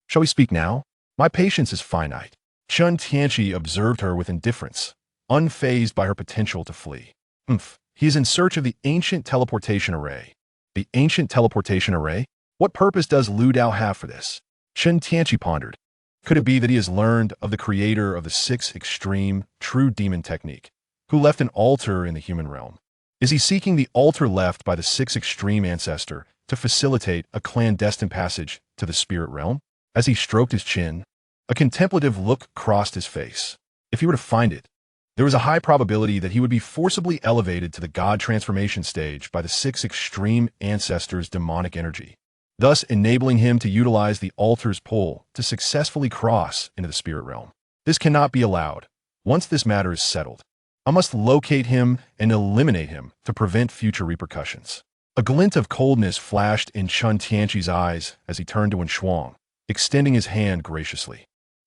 Shall we speak now? My patience is finite. Chen Tianqi observed her with indifference, unfazed by her potential to flee. He is in search of the ancient teleportation array. The ancient teleportation array? What purpose does Lu Dao have for this? Chen Tianqi pondered. Could it be that he has learned of the creator of the 6th extreme true demon technique, who left an altar in the human realm? Is he seeking the altar left by the 6th extreme ancestor to facilitate a clandestine passage to the spirit realm? As he stroked his chin, a contemplative look crossed his face. If he were to find it, there was a high probability that he would be forcibly elevated to the god transformation stage by the 6th extreme ancestor's demonic energy, thus enabling him to utilize the altar's pull to successfully cross into the spirit realm. This cannot be allowed. Once this matter is settled, I must locate him and eliminate him to prevent future repercussions. A glint of coldness flashed in Chen Tianqi's eyes as he turned to Wen Shuang, extending his hand graciously.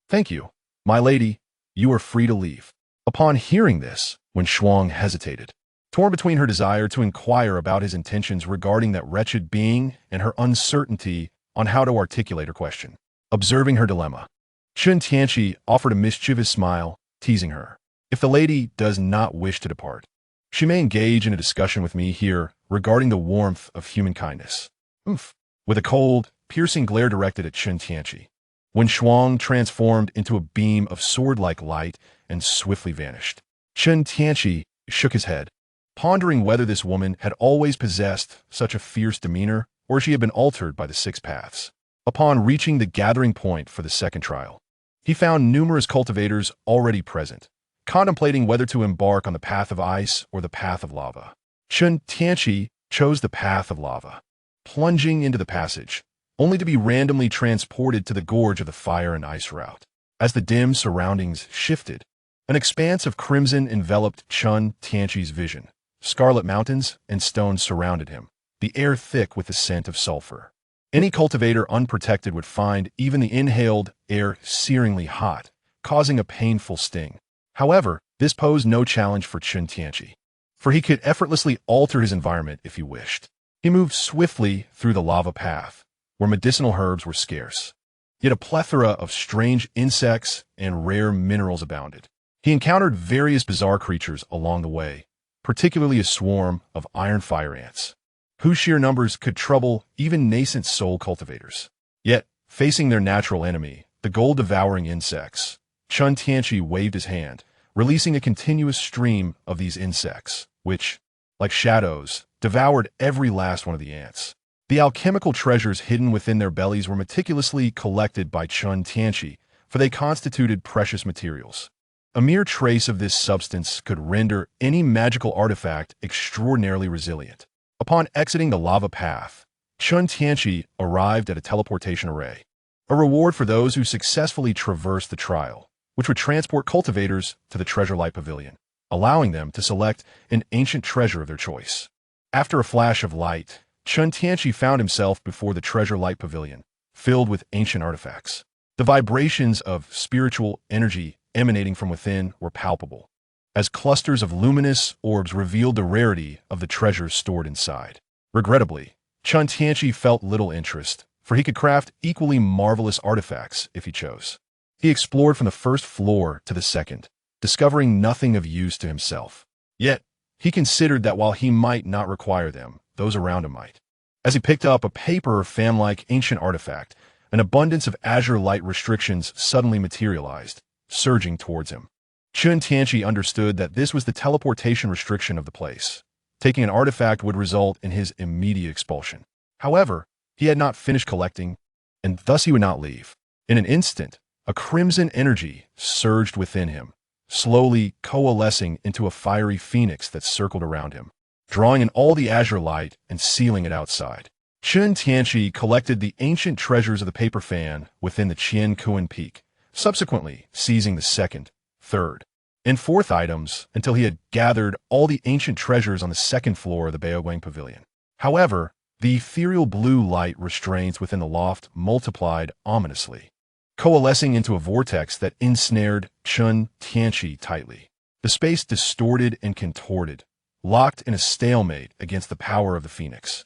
Thank you, my lady. You are free to leave. Upon hearing this, Wen Shuang hesitated, torn between her desire to inquire about his intentions regarding that wretched being and her uncertainty on how to articulate her question. Observing her dilemma, Chen Tianqi offered a mischievous smile, teasing her. If the lady does not wish to depart, she may engage in a discussion with me here regarding the warmth of human kindness. With a cold, piercing glare directed at Chen Tianqi, Wen Shuang transformed into a beam of sword-like light and swiftly vanished. Chen Tianqi shook his head, pondering whether this woman had always possessed such a fierce demeanor or she had been altered by the 6 paths. Upon reaching the gathering point for the 2nd trial, he found numerous cultivators already present, contemplating whether to embark on the path of ice or the path of lava. Chen Tianqi chose the path of lava, plunging into the passage, only to be randomly transported to the gorge of the fire and ice route. As the dim surroundings shifted, an expanse of crimson enveloped Chen Tianqi's vision. Scarlet mountains and stones surrounded him, the air thick with the scent of sulfur. Any cultivator unprotected would find even the inhaled air searingly hot, causing a painful sting. However, this posed no challenge for Chen Tianqi, for he could effortlessly alter his environment if he wished. He moved swiftly through the lava path, where medicinal herbs were scarce, yet a plethora of strange insects and rare minerals abounded. He encountered various bizarre creatures along the way, particularly a swarm of iron fire ants, whose sheer numbers could trouble even nascent soul cultivators. Yet, facing their natural enemy, the gold-devouring insects, Chen Tianqi waved his hand, releasing a continuous stream of these insects, which, like shadows, devoured every last one of the ants. The alchemical treasures hidden within their bellies were meticulously collected by Chen Tianqi, for they constituted precious materials. A mere trace of this substance could render any magical artifact extraordinarily resilient. Upon exiting the lava path, Chen Tianqi arrived at a teleportation array, a reward for those who successfully traversed the trial, which would transport cultivators to the Treasure Light Pavilion, allowing them to select an ancient treasure of their choice. After a flash of light, Chen Tianqi found himself before the Treasure Light Pavilion, filled with ancient artifacts. The vibrations of spiritual energy emanating from within were palpable, as clusters of luminous orbs revealed the rarity of the treasures stored inside. Regrettably, Chen Tianqi felt little interest, for he could craft equally marvelous artifacts if he chose. He explored from the first floor to the second, discovering nothing of use to himself. Yet, he considered that while he might not require them, those around him might. As he picked up a paper or fan-like ancient artifact, an abundance of azure light restrictions suddenly materialized, surging towards him. Chen Tianqi understood that this was the teleportation restriction of the place. Taking an artifact would result in his immediate expulsion. However, he had not finished collecting, and thus he would not leave. In an instant, a crimson energy surged within him, slowly coalescing into a fiery phoenix that circled around him, drawing in all the azure light and sealing it outside. Chen Tianqi collected the ancient treasures of the paper fan within the Qian Peak, subsequently seizing the second, third, and fourth items until he had gathered all the ancient treasures on the second floor of the Baoguang Pavilion. However, the ethereal blue light restraints within the loft multiplied ominously, coalescing into a vortex that ensnared Chen Tianqi tightly. The space distorted and contorted, locked in a stalemate against the power of the phoenix.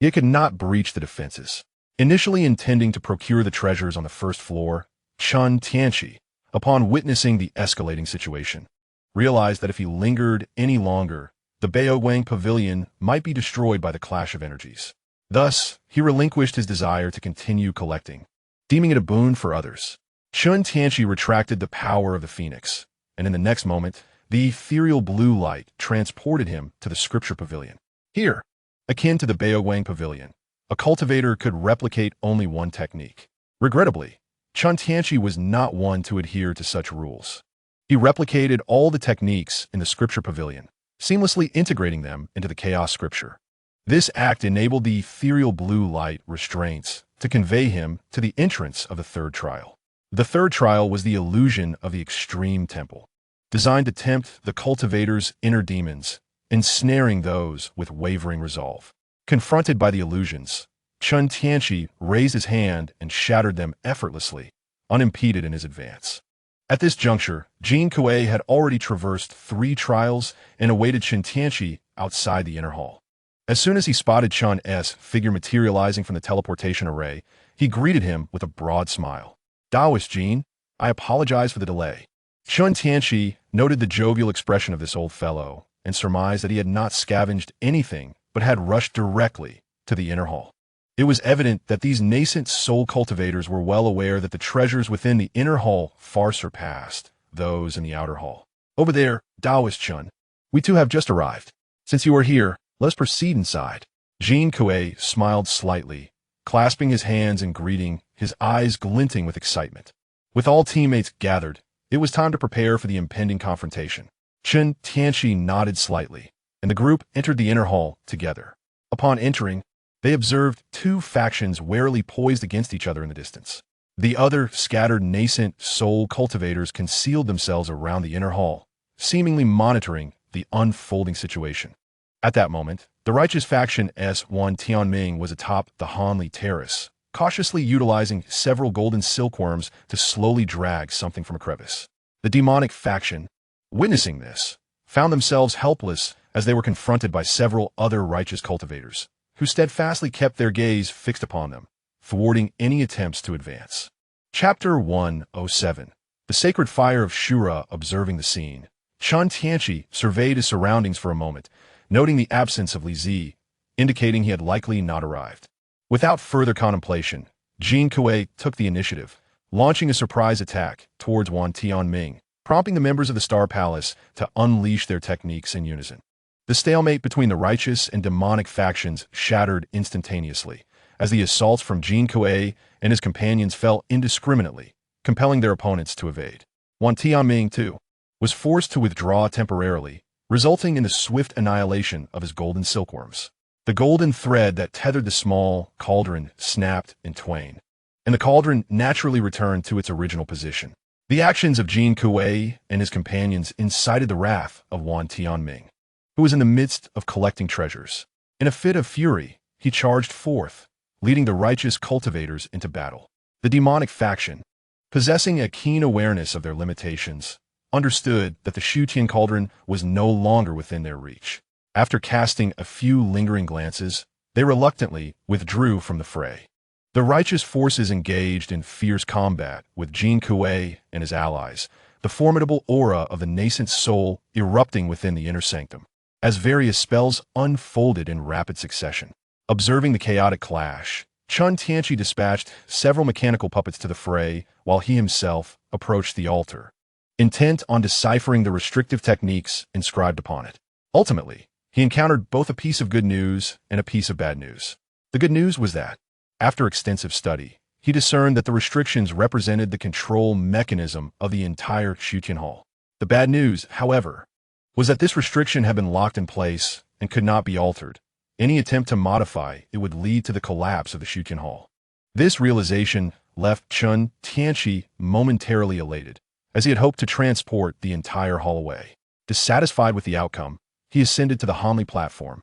It could not breach the defenses. Initially intending to procure the treasures on the first floor, Chen Tianqi, upon witnessing the escalating situation, realized that if he lingered any longer, the Baoguang Pavilion might be destroyed by the clash of energies. Thus, he relinquished his desire to continue collecting, deeming it a boon for others. Chen Tianqi retracted the power of the phoenix, and in the next moment, the ethereal blue light transported him to the Scripture Pavilion. Here, akin to the Baoguang Pavilion, a cultivator could replicate only one technique. Regrettably, Chen Tianqi was not one to adhere to such rules. He replicated all the techniques in the Scripture Pavilion, seamlessly integrating them into the Chaos Scripture. This act enabled the ethereal blue light restraints to convey him to the entrance of the third trial. The third trial was the illusion of the extreme temple, designed to tempt the cultivator's inner demons, ensnaring those with wavering resolve. Confronted by the illusions, Chen Tianqi raised his hand and shattered them effortlessly, unimpeded in his advance. At this juncture, Jean Kuei had already traversed 3 trials and awaited Chen Tianqi outside the inner hall. As soon as he spotted Chen's figure materializing from the teleportation array, he greeted him with a broad smile. "Taoist Jean, I apologize for the delay." Chen Tianqi noted the jovial expression of this old fellow and surmised that he had not scavenged anything but had rushed directly to the inner hall. It was evident that these nascent soul cultivators were well aware that the treasures within the inner hall far surpassed those in the outer hall. "Over there, Taoist Chen, we too have just arrived. Since you are here, let's proceed inside." Jean Kuei smiled slightly, clasping his hands in greeting, his eyes glinting with excitement. With all teammates gathered, it was time to prepare for the impending confrontation. Chen Tianqi nodded slightly, and the group entered the inner hall together. Upon entering, they observed 2 factions warily poised against each other in the distance. The other scattered nascent soul cultivators concealed themselves around the inner hall, seemingly monitoring the unfolding situation. At that moment, the righteous faction S1 Tianming was atop the Hanli Terrace, cautiously utilizing several golden silkworms to slowly drag something from a crevice. The demonic faction, witnessing this, found themselves helpless as they were confronted by several other righteous cultivators, who steadfastly kept their gaze fixed upon them, thwarting any attempts to advance. Chapter 107. The Sacred Fire of Shura. Observing the scene, Chen Tianqi surveyed his surroundings for a moment, noting the absence of Li Zi, indicating he had likely not arrived. Without further contemplation, Jean Kuei took the initiative, launching a surprise attack towards Wan Tianming, prompting the members of the Star Palace to unleash their techniques in unison. The stalemate between the righteous and demonic factions shattered instantaneously, as the assaults from Jean Kuei and his companions fell indiscriminately, compelling their opponents to evade. Wan Tianming, too, was forced to withdraw temporarily, resulting in the swift annihilation of his golden silkworms. The golden thread that tethered the small cauldron snapped in twain, and the cauldron naturally returned to its original position. The actions of Jean Kuei and his companions incited the wrath of Wan Tianming, who was in the midst of collecting treasures. In a fit of fury, he charged forth, leading the righteous cultivators into battle. The demonic faction, possessing a keen awareness of their limitations, understood that the Shutian cauldron was no longer within their reach. After casting a few lingering glances, They reluctantly withdrew from the fray. The righteous forces engaged in fierce combat with Jin Kuei and his allies, the formidable aura of the nascent soul erupting within the inner sanctum, as various spells unfolded in rapid succession. Observing the chaotic clash, Chen Tianqi dispatched several mechanical puppets to the fray while he himself approached the altar, intent on deciphering the restrictive techniques inscribed upon it. Ultimately, he encountered both a piece of good news and a piece of bad news. The good news was that, after extensive study, he discerned that the restrictions represented the control mechanism of the entire Xuetian Hall. The bad news, however, was that this restriction had been locked in place and could not be altered. Any attempt to modify it would lead to the collapse of the Xuetian Hall. This realization left Chen Tianqi momentarily elated, as he had hoped to transport the entire hall away. Dissatisfied with the outcome, he ascended to the Hanli platform,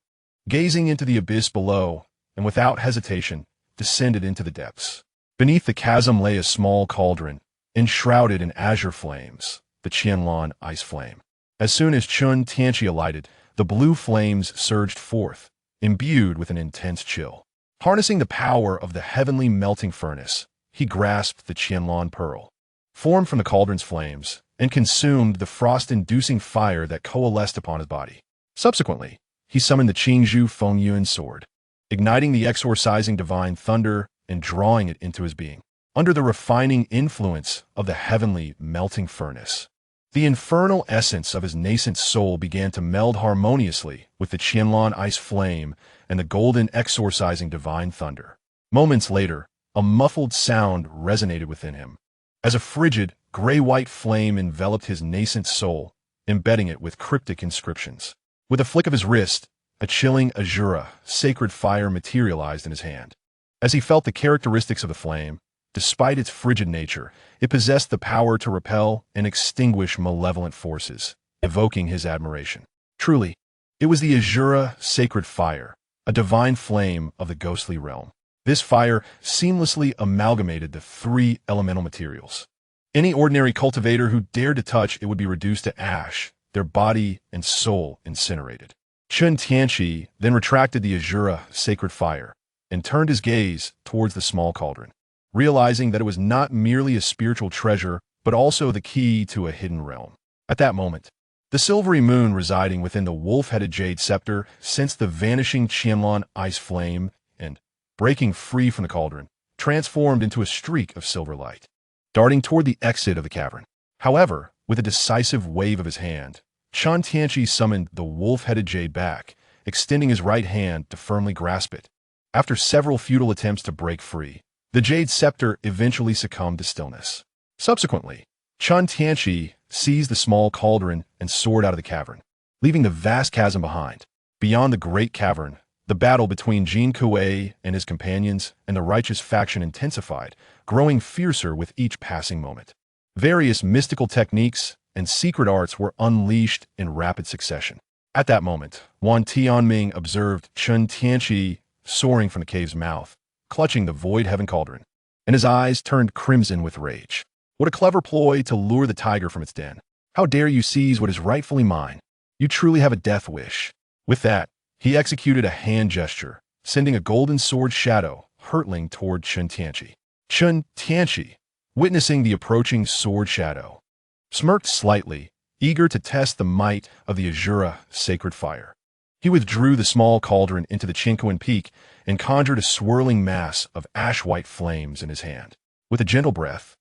gazing into the abyss below, and without hesitation, descended into the depths. Beneath the chasm lay a small cauldron, enshrouded in azure flames, the Qianlan ice flame. As soon as Chen Tianqi alighted, the blue flames surged forth, imbued with an intense chill. Harnessing the power of the heavenly melting furnace, he grasped the Qianlan pearl, formed from the cauldron's flames, and consumed the frost-inducing fire that coalesced upon his body. Subsequently, he summoned the Qingzhu Fengyuan sword, igniting the exorcising divine thunder and drawing it into his being. Under the refining influence of the heavenly melting furnace, the infernal essence of his nascent soul began to meld harmoniously with the Qianlan ice flame and the golden exorcising divine thunder. Moments later, a muffled sound resonated within him, as a frigid, gray-white flame enveloped his nascent soul, embedding it with cryptic inscriptions. With a flick of his wrist, a chilling azura, sacred fire materialized in his hand. As he felt the characteristics of the flame, despite its frigid nature, it possessed the power to repel and extinguish malevolent forces, evoking his admiration. Truly, it was the azura sacred fire, a divine flame of the ghostly realm. This fire seamlessly amalgamated the three elemental materials. Any ordinary cultivator who dared to touch it would be reduced to ash, their body and soul incinerated. Chen Tianqi then retracted the azura sacred fire and turned his gaze towards the small cauldron, realizing that it was not merely a spiritual treasure, but also the key to a hidden realm. At that moment, the silvery moon residing within the wolf-headed jade scepter sensed the vanishing Qianlan ice flame and, breaking free from the cauldron, transformed into a streak of silver light, darting toward the exit of the cavern. However, with a decisive wave of his hand, Chen Tianqi summoned the wolf-headed jade back, extending his right hand to firmly grasp it. After several futile attempts to break free, the jade scepter eventually succumbed to stillness. Subsequently, Chen Tianqi seized the small cauldron and soared out of the cavern, leaving the vast chasm behind. Beyond the great cavern, the battle between Jin Kuei and his companions and the righteous faction intensified, growing fiercer with each passing moment. Various mystical techniques and secret arts were unleashed in rapid succession. At that moment, Wan Tianming observed Chen Tianqi soaring from the cave's mouth, clutching the void heaven cauldron, and his eyes turned crimson with rage. What a clever ploy to lure the tiger from its den. How dare you seize what is rightfully mine? You truly have a death wish. With that, he executed a hand gesture, sending a golden sword shadow hurtling toward Chen Tianqi. Chen Tianqi, witnessing the approaching sword shadow, smirked slightly, eager to test the might of the azura sacred fire. He withdrew the small cauldron into the Qingkuan peak and conjured a swirling mass of ash-white flames in his hand. With a gentle breath,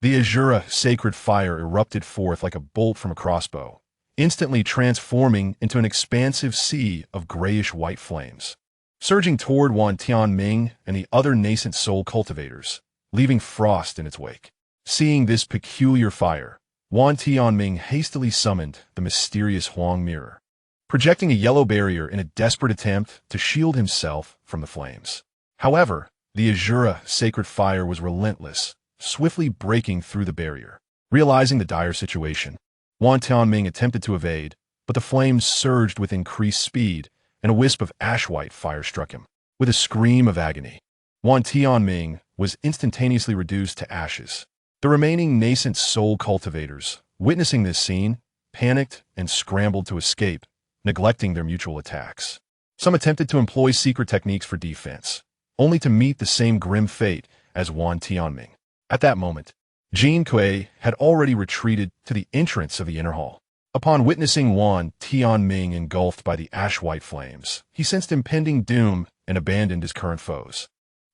the azura sacred fire erupted forth like a bolt from a crossbow, instantly transforming into an expansive sea of grayish-white flames, surging toward Wan Tianming and the other nascent soul cultivators, leaving frost in its wake. Seeing this peculiar fire, Wan Tianming hastily summoned the mysterious Huang Mirror, projecting a yellow barrier in a desperate attempt to shield himself from the flames. However, the azura sacred fire was relentless, swiftly breaking through the barrier. Realizing the dire situation, Wan Tianming attempted to evade, but the flames surged with increased speed, and a wisp of ash-white fire struck him. With a scream of agony, Wan Tianming was instantaneously reduced to ashes. The remaining nascent soul cultivators, witnessing this scene, panicked and scrambled to escape, neglecting their mutual attacks. Some attempted to employ secret techniques for defense, only to meet the same grim fate as Wan Tianming. At that moment, Jin Kui had already retreated to the entrance of the inner hall. Upon witnessing Wan Tianming engulfed by the ash-white flames, he sensed impending doom and abandoned his current foes.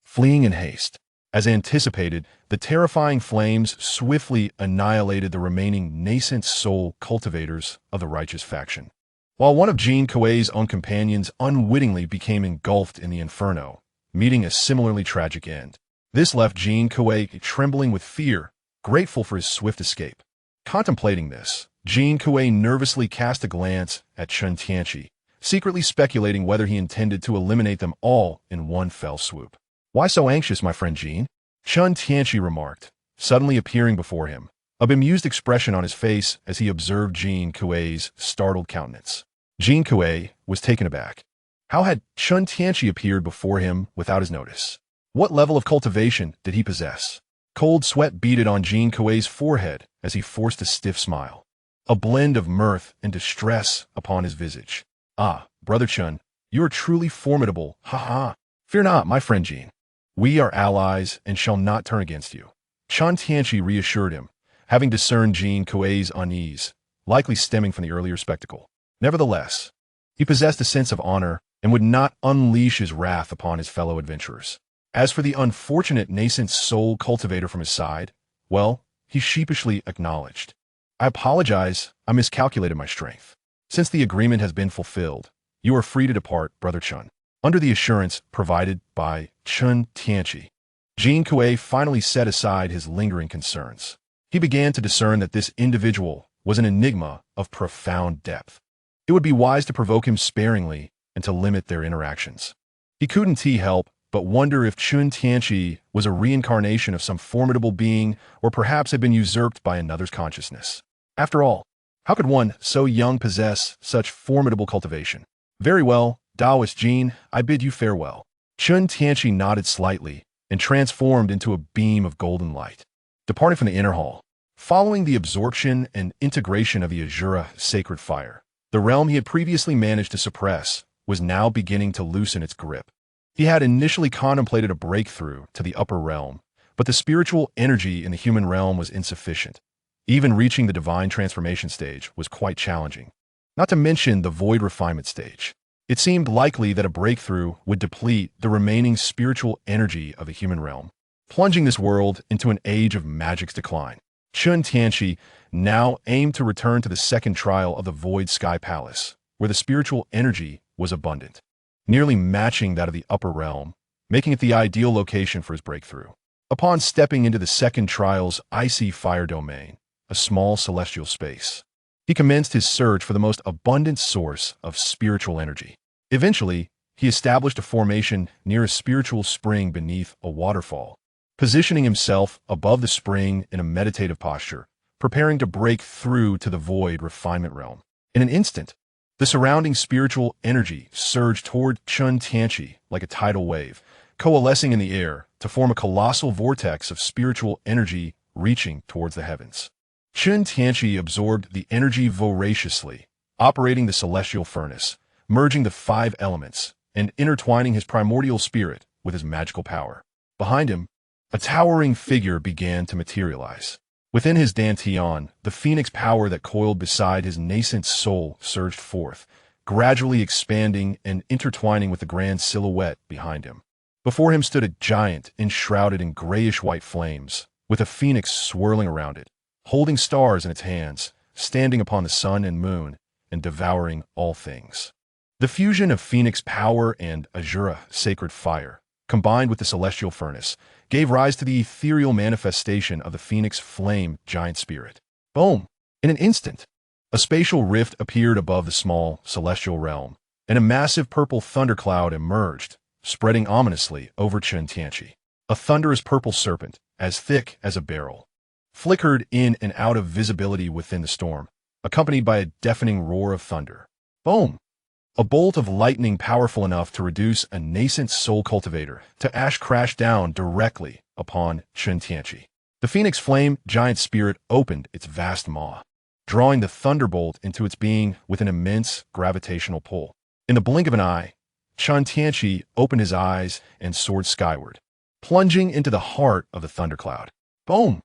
Fleeing in haste, as anticipated, the terrifying flames swiftly annihilated the remaining nascent soul cultivators of the righteous faction. While one of Jin Kuei's own companions unwittingly became engulfed in the inferno, meeting a similarly tragic end. This left Jin Kui trembling with fear, grateful for his swift escape. Contemplating this, Jin Kui nervously cast a glance at Chen Tianqi, secretly speculating whether he intended to eliminate them all in one fell swoop. "Why so anxious, my friend Jin?" Chen Tianqi remarked, suddenly appearing before him, a bemused expression on his face as he observed Jin Kuei's startled countenance. Jin Kui was taken aback. How had Chen Tianqi appeared before him without his notice? What level of cultivation did he possess? Cold sweat beaded on Jin Kuei's forehead as he forced a stiff smile, a blend of mirth and distress upon his visage. "Ah, Brother Chen, you are truly formidable, ha. Fear not, my friend Jin. We are allies and shall not turn against you." Chen Tianqi reassured him, having discerned Jin Kuei's unease, likely stemming from the earlier spectacle. Nevertheless, he possessed a sense of honor and would not unleash his wrath upon his fellow adventurers. As for the unfortunate nascent soul cultivator from his side, well, he sheepishly acknowledged, "I apologize, I miscalculated my strength. Since the agreement has been fulfilled, you are free to depart, Brother Chen." Under the assurance provided by Chen Tianqi, Jin Kui finally set aside his lingering concerns. He began to discern that this individual was an enigma of profound depth. It would be wise to provoke him sparingly and to limit their interactions. He couldn't help but wonder if Chen Tianqi was a reincarnation of some formidable being or perhaps had been usurped by another's consciousness. After all, how could one so young possess such formidable cultivation? "Very well, Taoist Jin, I bid you farewell." Chen Tianqi nodded slightly and transformed into a beam of golden light, departing from the inner hall. Following the absorption and integration of the Azura sacred fire, the realm he had previously managed to suppress was now beginning to loosen its grip. He had initially contemplated a breakthrough to the upper realm, but the spiritual energy in the human realm was insufficient. Even reaching the divine transformation stage was quite challenging, not to mention the void refinement stage. It seemed likely that a breakthrough would deplete the remaining spiritual energy of the human realm, plunging this world into an age of magic's decline. Chen Tianqi now aimed to return to the second trial of the Void Sky Palace, where the spiritual energy was abundant, nearly matching that of the upper realm, making it the ideal location for his breakthrough. Upon stepping into the second trial's icy fire domain, a small celestial space, he commenced his search for the most abundant source of spiritual energy. Eventually, he established a formation near a spiritual spring beneath a waterfall, positioning himself above the spring in a meditative posture, preparing to break through to the void refinement realm. In an instant, the surrounding spiritual energy surged toward Chen Tianqi like a tidal wave, coalescing in the air to form a colossal vortex of spiritual energy reaching towards the heavens. Chen Tianqi absorbed the energy voraciously, operating the celestial furnace, merging the 5 elements, and intertwining his primordial spirit with his magical power. Behind him, a towering figure began to materialize. Within his dantian, the phoenix power that coiled beside his nascent soul surged forth, gradually expanding and intertwining with the grand silhouette behind him. Before him stood a giant enshrouded in grayish-white flames, with a phoenix swirling around it, holding stars in its hands, standing upon the sun and moon, and devouring all things. The fusion of phoenix power and Azura sacred fire, combined with the celestial furnace, gave rise to the ethereal manifestation of the phoenix flame giant spirit. Boom! In an instant, a spatial rift appeared above the small celestial realm, and a massive purple thundercloud emerged, spreading ominously over Chen Tianqi. A thunderous purple serpent, as thick as a barrel, flickered in and out of visibility within the storm, accompanied by a deafening roar of thunder. Boom! A bolt of lightning powerful enough to reduce a nascent soul cultivator to ash crashed down directly upon Chen Tianqi. The phoenix flame giant spirit opened its vast maw, drawing the thunderbolt into its being with an immense gravitational pull. In the blink of an eye, Chen Tianqi opened his eyes and soared skyward, plunging into the heart of the thundercloud. Boom!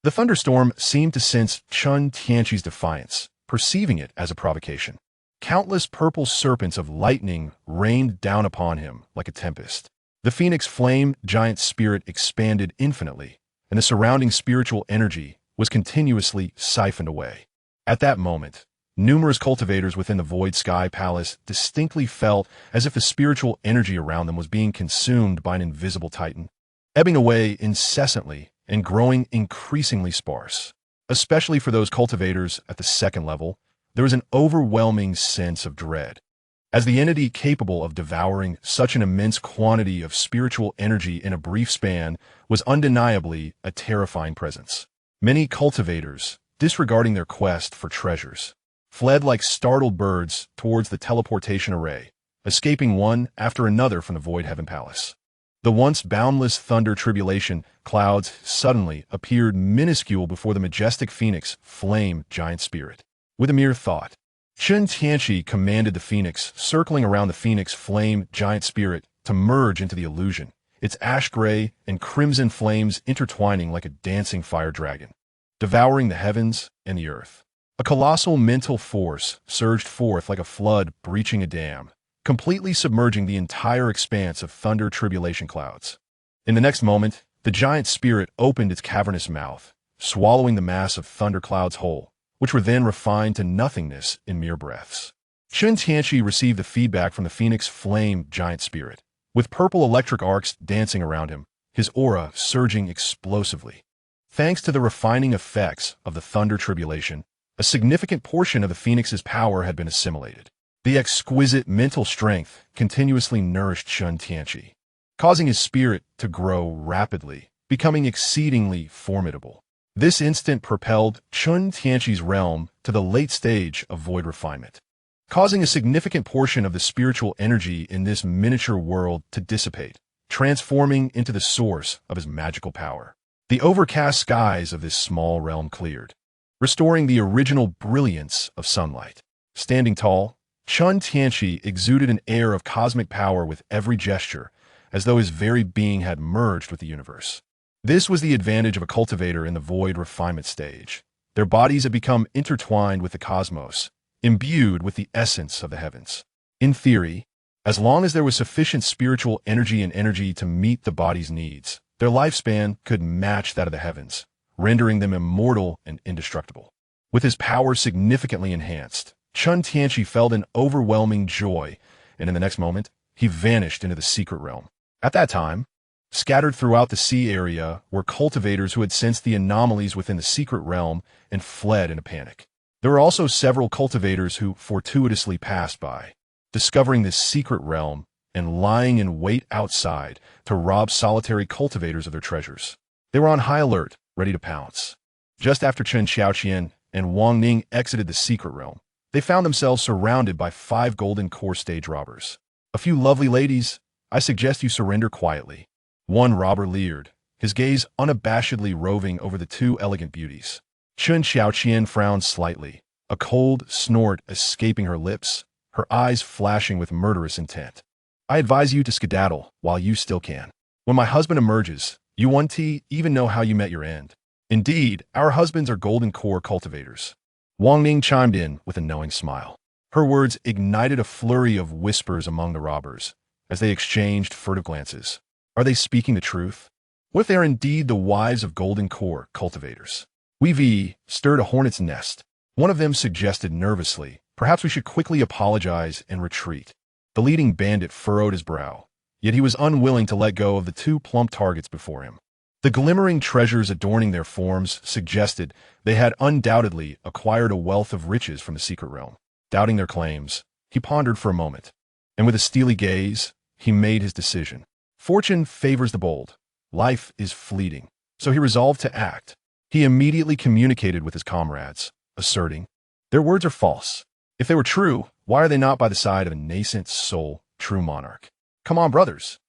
The thunderstorm seemed to sense Chen Tianqi's defiance, perceiving it as a provocation. Countless purple serpents of lightning rained down upon him like a tempest. The phoenix flame giant spirit expanded infinitely, and the surrounding spiritual energy was continuously siphoned away. At that moment, numerous cultivators within the Void Sky Palace distinctly felt as if the spiritual energy around them was being consumed by an invisible titan, ebbing away incessantly and growing increasingly sparse. Especially for those cultivators at the second level, there was an overwhelming sense of dread, as the entity capable of devouring such an immense quantity of spiritual energy in a brief span was undeniably a terrifying presence. Many cultivators, disregarding their quest for treasures, fled like startled birds towards the teleportation array, escaping one after another from the Void Heaven Palace. The once boundless thunder tribulation clouds suddenly appeared minuscule before the majestic phoenix flame giant spirit. With a mere thought, Chen Tianqi commanded the phoenix circling around the phoenix flame giant spirit to merge into the illusion, its ash gray and crimson flames intertwining like a dancing fire dragon, devouring the heavens and the earth. A colossal mental force surged forth like a flood breaching a dam, completely submerging the entire expanse of thunder tribulation clouds. In the next moment, the giant spirit opened its cavernous mouth, swallowing the mass of thunder clouds whole, which were then refined to nothingness in mere breaths. Chen Tianqi received the feedback from the phoenix flame giant spirit, with purple electric arcs dancing around him, his aura surging explosively. Thanks to the refining effects of the thunder tribulation, a significant portion of the phoenix's power had been assimilated. The exquisite mental strength continuously nourished Chen Tianqi, causing his spirit to grow rapidly, becoming exceedingly formidable. This instant propelled Chen Tianqi's realm to the late stage of void refinement, causing a significant portion of the spiritual energy in this miniature world to dissipate, transforming into the source of his magical power. The overcast skies of this small realm cleared, restoring the original brilliance of sunlight. Standing tall, Chen Tianqi exuded an air of cosmic power with every gesture, as though his very being had merged with the universe. This was the advantage of a cultivator in the void refinement stage. Their bodies had become intertwined with the cosmos, imbued with the essence of the heavens. In theory, as long as there was sufficient spiritual energy and energy to meet the body's needs, their lifespan could match that of the heavens, rendering them immortal and indestructible. With his power significantly enhanced, Chen Tianqi felt an overwhelming joy, and in the next moment, he vanished into the secret realm. At that time, scattered throughout the sea area were cultivators who had sensed the anomalies within the secret realm and fled in a panic. There were also several cultivators who fortuitously passed by, discovering this secret realm and lying in wait outside to rob solitary cultivators of their treasures. They were on high alert, ready to pounce. Just after Chen Xiaoqian and Wang Ning exited the secret realm, they found themselves surrounded by 5 golden core stage robbers. "A few lovely ladies, I suggest you surrender quietly," one robber leered, his gaze unabashedly roving over the 2 elegant beauties. Chen Xiaoqian frowned slightly, a cold snort escaping her lips, her eyes flashing with murderous intent. "I advise you to skedaddle while you still can. When my husband emerges, you won't even know how you met your end. Indeed, our husbands are golden core cultivators." Wang Ning chimed in with a knowing smile. Her words ignited a flurry of whispers among the robbers, as they exchanged furtive glances. Are they speaking the truth? What if they are indeed the wives of golden core cultivators? We've stirred a hornet's nest. One of them suggested nervously, perhaps we should quickly apologize and retreat. The leading bandit furrowed his brow, yet he was unwilling to let go of the 2 plump targets before him. The glimmering treasures adorning their forms suggested they had undoubtedly acquired a wealth of riches from the secret realm. Doubting their claims, he pondered for a moment, and with a steely gaze, he made his decision. Fortune favors the bold. Life is fleeting, so he resolved to act. He immediately communicated with his comrades, asserting, "Their words are false. If they were true, why are they not by the side of a nascent soul, true monarch? Come on, brothers."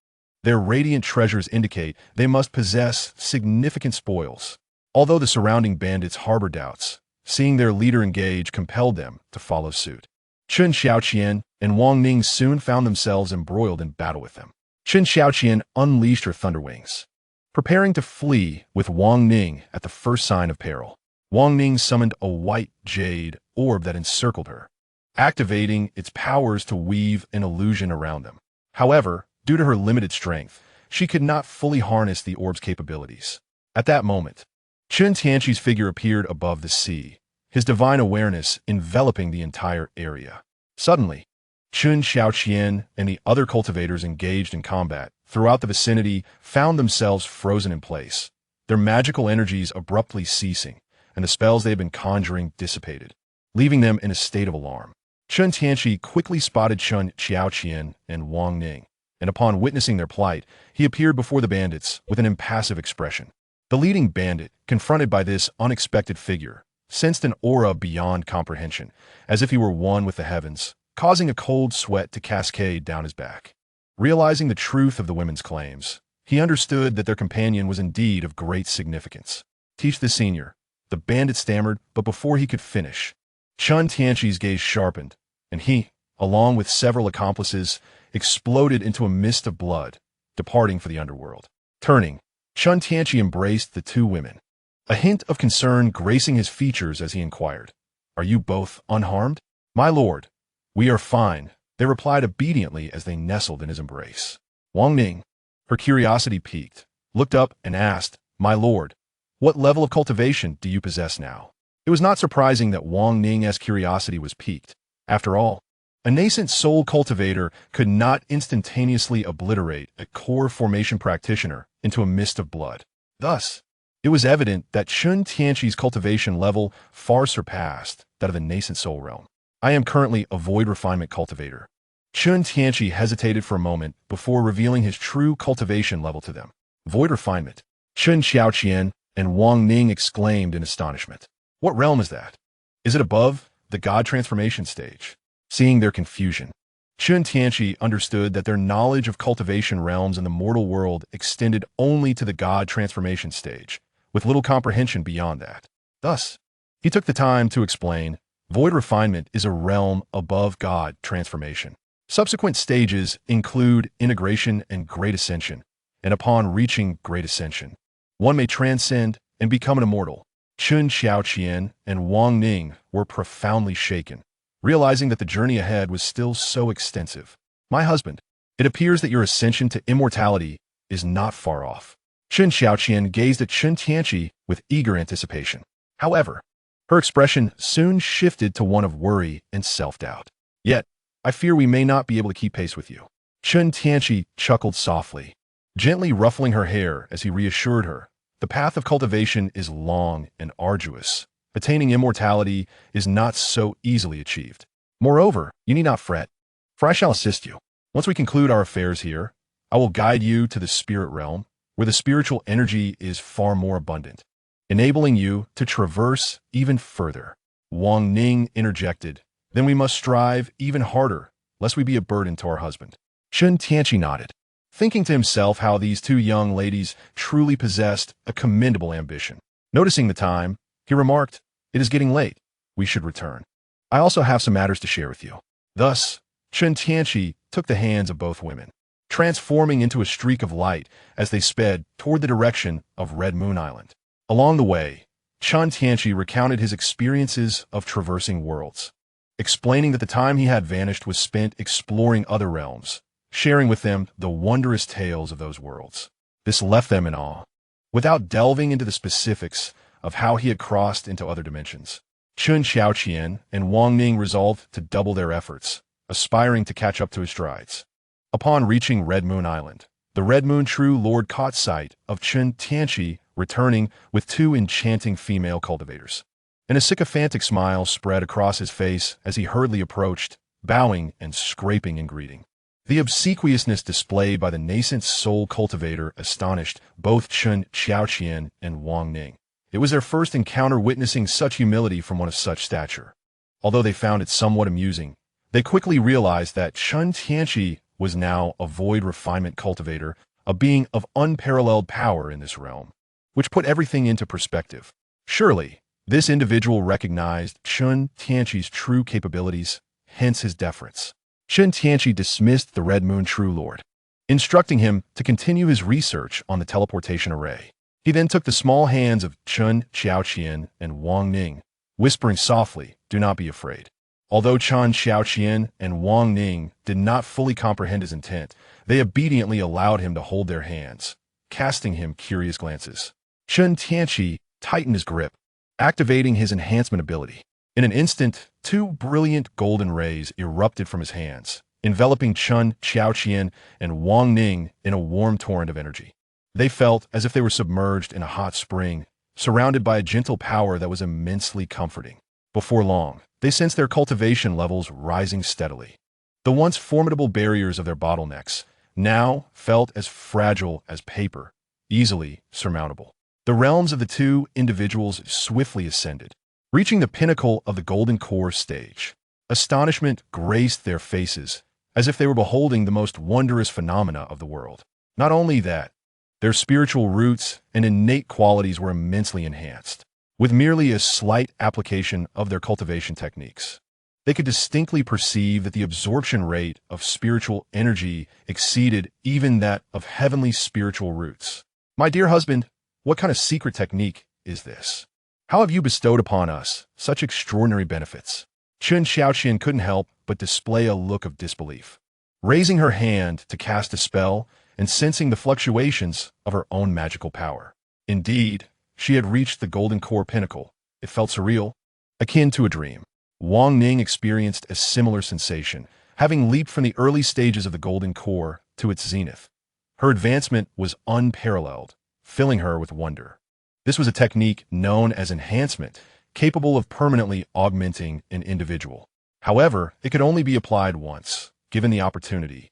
Their radiant treasures indicate they must possess significant spoils. Although the surrounding bandits harbored doubts, seeing their leader engage compelled them to follow suit. Chen Xiaoqian and Wang Ning soon found themselves embroiled in battle with them. Chen Xiaoqian unleashed her thunder wings, preparing to flee with Wang Ning at the first sign of peril. Wang Ning summoned a white jade orb that encircled her, activating its powers to weave an illusion around them. However, due to her limited strength, she could not fully harness the orb's capabilities. At that moment, Chen Tianqi's figure appeared above the sea, his divine awareness enveloping the entire area. Suddenly, Chen Xiaoqian and the other cultivators engaged in combat throughout the vicinity found themselves frozen in place, their magical energies abruptly ceasing, and the spells they had been conjuring dissipated, leaving them in a state of alarm. Chen Tianqi quickly spotted Chen Xiaoqian and Wang Ning, and upon witnessing their plight, he appeared before the bandits with an impassive expression. The leading bandit, confronted by this unexpected figure, sensed an aura beyond comprehension, as if he were one with the heavens, causing a cold sweat to cascade down his back. Realizing the truth of the women's claims, he understood that their companion was indeed of great significance. "Teach the senior," the bandit stammered, but before he could finish, Chen Tianqi's gaze sharpened, and he, along with several accomplices, exploded into a mist of blood, departing for the underworld. Turning, Chen Tianqi embraced the two women, a hint of concern gracing his features as he inquired, "Are you both unharmed?" "My lord, we are fine," they replied obediently as they nestled in his embrace. Wang Ning, her curiosity piqued, looked up and asked, "My lord, what level of cultivation do you possess now?" It was not surprising that Wang Ning's curiosity was piqued. After all, a nascent soul cultivator could not instantaneously obliterate a core formation practitioner into a mist of blood. Thus, it was evident that Chen Tianqi's cultivation level far surpassed that of the nascent soul realm. "I am currently a void refinement cultivator." Chen Tianqi hesitated for a moment before revealing his true cultivation level to them. "Void refinement?" Chen Xiaoqian and Wang Ning exclaimed in astonishment. "What realm is that? Is it above the god transformation stage?" Seeing their confusion, Chen Tianqi understood that their knowledge of cultivation realms in the mortal world extended only to the god transformation stage, with little comprehension beyond that. Thus, he took the time to explain, void refinement is a realm above god transformation. Subsequent stages include integration and great ascension, and upon reaching great ascension, one may transcend and become an immortal. Chen Xiaoqian and Wang Ning were profoundly shaken, realizing that the journey ahead was still so extensive. "My husband, it appears that your ascension to immortality is not far off." Chen Xiaoqian gazed at Chen Tianqi with eager anticipation. However, her expression soon shifted to one of worry and self-doubt. "Yet, I fear we may not be able to keep pace with you." Chen Tianqi chuckled softly, gently ruffling her hair as he reassured her, "The path of cultivation is long and arduous. Attaining immortality is not so easily achieved. Moreover, you need not fret, for I shall assist you. Once we conclude our affairs here, I will guide you to the spirit realm, where the spiritual energy is far more abundant, enabling you to traverse even further." Wang Ning interjected, "Then we must strive even harder, lest we be a burden to our husband." Chen Tianqi nodded, thinking to himself how these two young ladies truly possessed a commendable ambition. Noticing the time, he remarked, "It is getting late. We should return. I also have some matters to share with you." Thus, Chen Tianqi took the hands of both women, transforming into a streak of light as they sped toward the direction of Red Moon Island. Along the way, Chen Tianqi recounted his experiences of traversing worlds, explaining that the time he had vanished was spent exploring other realms, sharing with them the wondrous tales of those worlds. This left them in awe. Without delving into the specifics of how he had crossed into other dimensions, Chen Xiaoqian and Wang Ning resolved to double their efforts, aspiring to catch up to his strides. Upon reaching Red Moon Island, the Red Moon True Lord caught sight of Chen Tianqi returning with two enchanting female cultivators, and a sycophantic smile spread across his face as he hurriedly approached, bowing and scraping in greeting. The obsequiousness displayed by the nascent soul cultivator astonished both Chen Xiaoqian and Wang Ning. It was their first encounter witnessing such humility from one of such stature. Although they found it somewhat amusing, they quickly realized that Chen Tianqi was now a void refinement cultivator, a being of unparalleled power in this realm, which put everything into perspective. Surely, this individual recognized Chen Tianqi's true capabilities, hence his deference. Chen Tianqi dismissed the Red Moon True Lord, instructing him to continue his research on the teleportation array. He then took the small hands of Chen Xiaoqian and Wang Ning, whispering softly, "Do not be afraid." Although Chen Xiaoqian and Wang Ning did not fully comprehend his intent, they obediently allowed him to hold their hands, casting him curious glances. Chen Tianqi tightened his grip, activating his enhancement ability. In an instant, two brilliant golden rays erupted from his hands, enveloping Chen Xiaoqian and Wang Ning in a warm torrent of energy. They felt as if they were submerged in a hot spring, surrounded by a gentle power that was immensely comforting. Before long, they sensed their cultivation levels rising steadily. The once formidable barriers of their bottlenecks now felt as fragile as paper, easily surmountable. The realms of the two individuals swiftly ascended, reaching the pinnacle of the Golden Core stage. Astonishment graced their faces, as if they were beholding the most wondrous phenomena of the world. Not only that, their spiritual roots and innate qualities were immensely enhanced, with merely a slight application of their cultivation techniques. They could distinctly perceive that the absorption rate of spiritual energy exceeded even that of heavenly spiritual roots. "My dear husband, what kind of secret technique is this? How have you bestowed upon us such extraordinary benefits?" Chen Xiaoqian couldn't help but display a look of disbelief. Raising her hand to cast a spell, and sensing the fluctuations of her own magical power. Indeed, she had reached the Golden Core pinnacle. It felt surreal, akin to a dream. Wang Ning experienced a similar sensation, having leaped from the early stages of the Golden Core to its zenith. Her advancement was unparalleled, filling her with wonder. This was a technique known as enhancement, capable of permanently augmenting an individual. However, it could only be applied once, given the opportunity.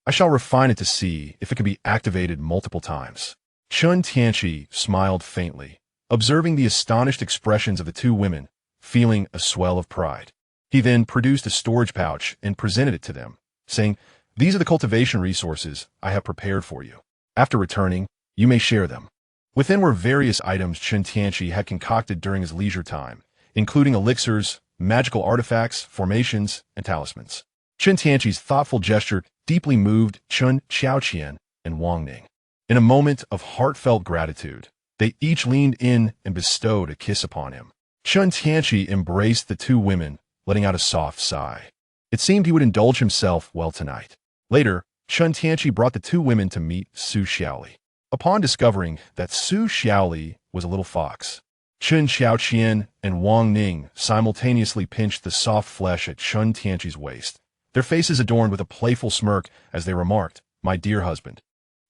"I shall refine it to see if it can be activated multiple times." Chen Tianqi smiled faintly, observing the astonished expressions of the two women, feeling a swell of pride. He then produced a storage pouch and presented it to them, saying, "These are the cultivation resources I have prepared for you. After returning, you may share them." Within were various items Chen Tianqi had concocted during his leisure time, including elixirs, magical artifacts, formations, and talismans. Chen Tianqi's thoughtful gesture deeply moved Chen Xiaoqian and Wang Ning. In a moment of heartfelt gratitude, they each leaned in and bestowed a kiss upon him. Chen Tianqi embraced the two women, letting out a soft sigh. It seemed he would indulge himself well tonight. Later, Chen Tianqi brought the two women to meet Su Xiaoli. Upon discovering that Su Xiaoli was a little fox, Chen Xiaoqian and Wang Ning simultaneously pinched the soft flesh at Chen Tianqi's waist, their faces adorned with a playful smirk as they remarked, "My dear husband,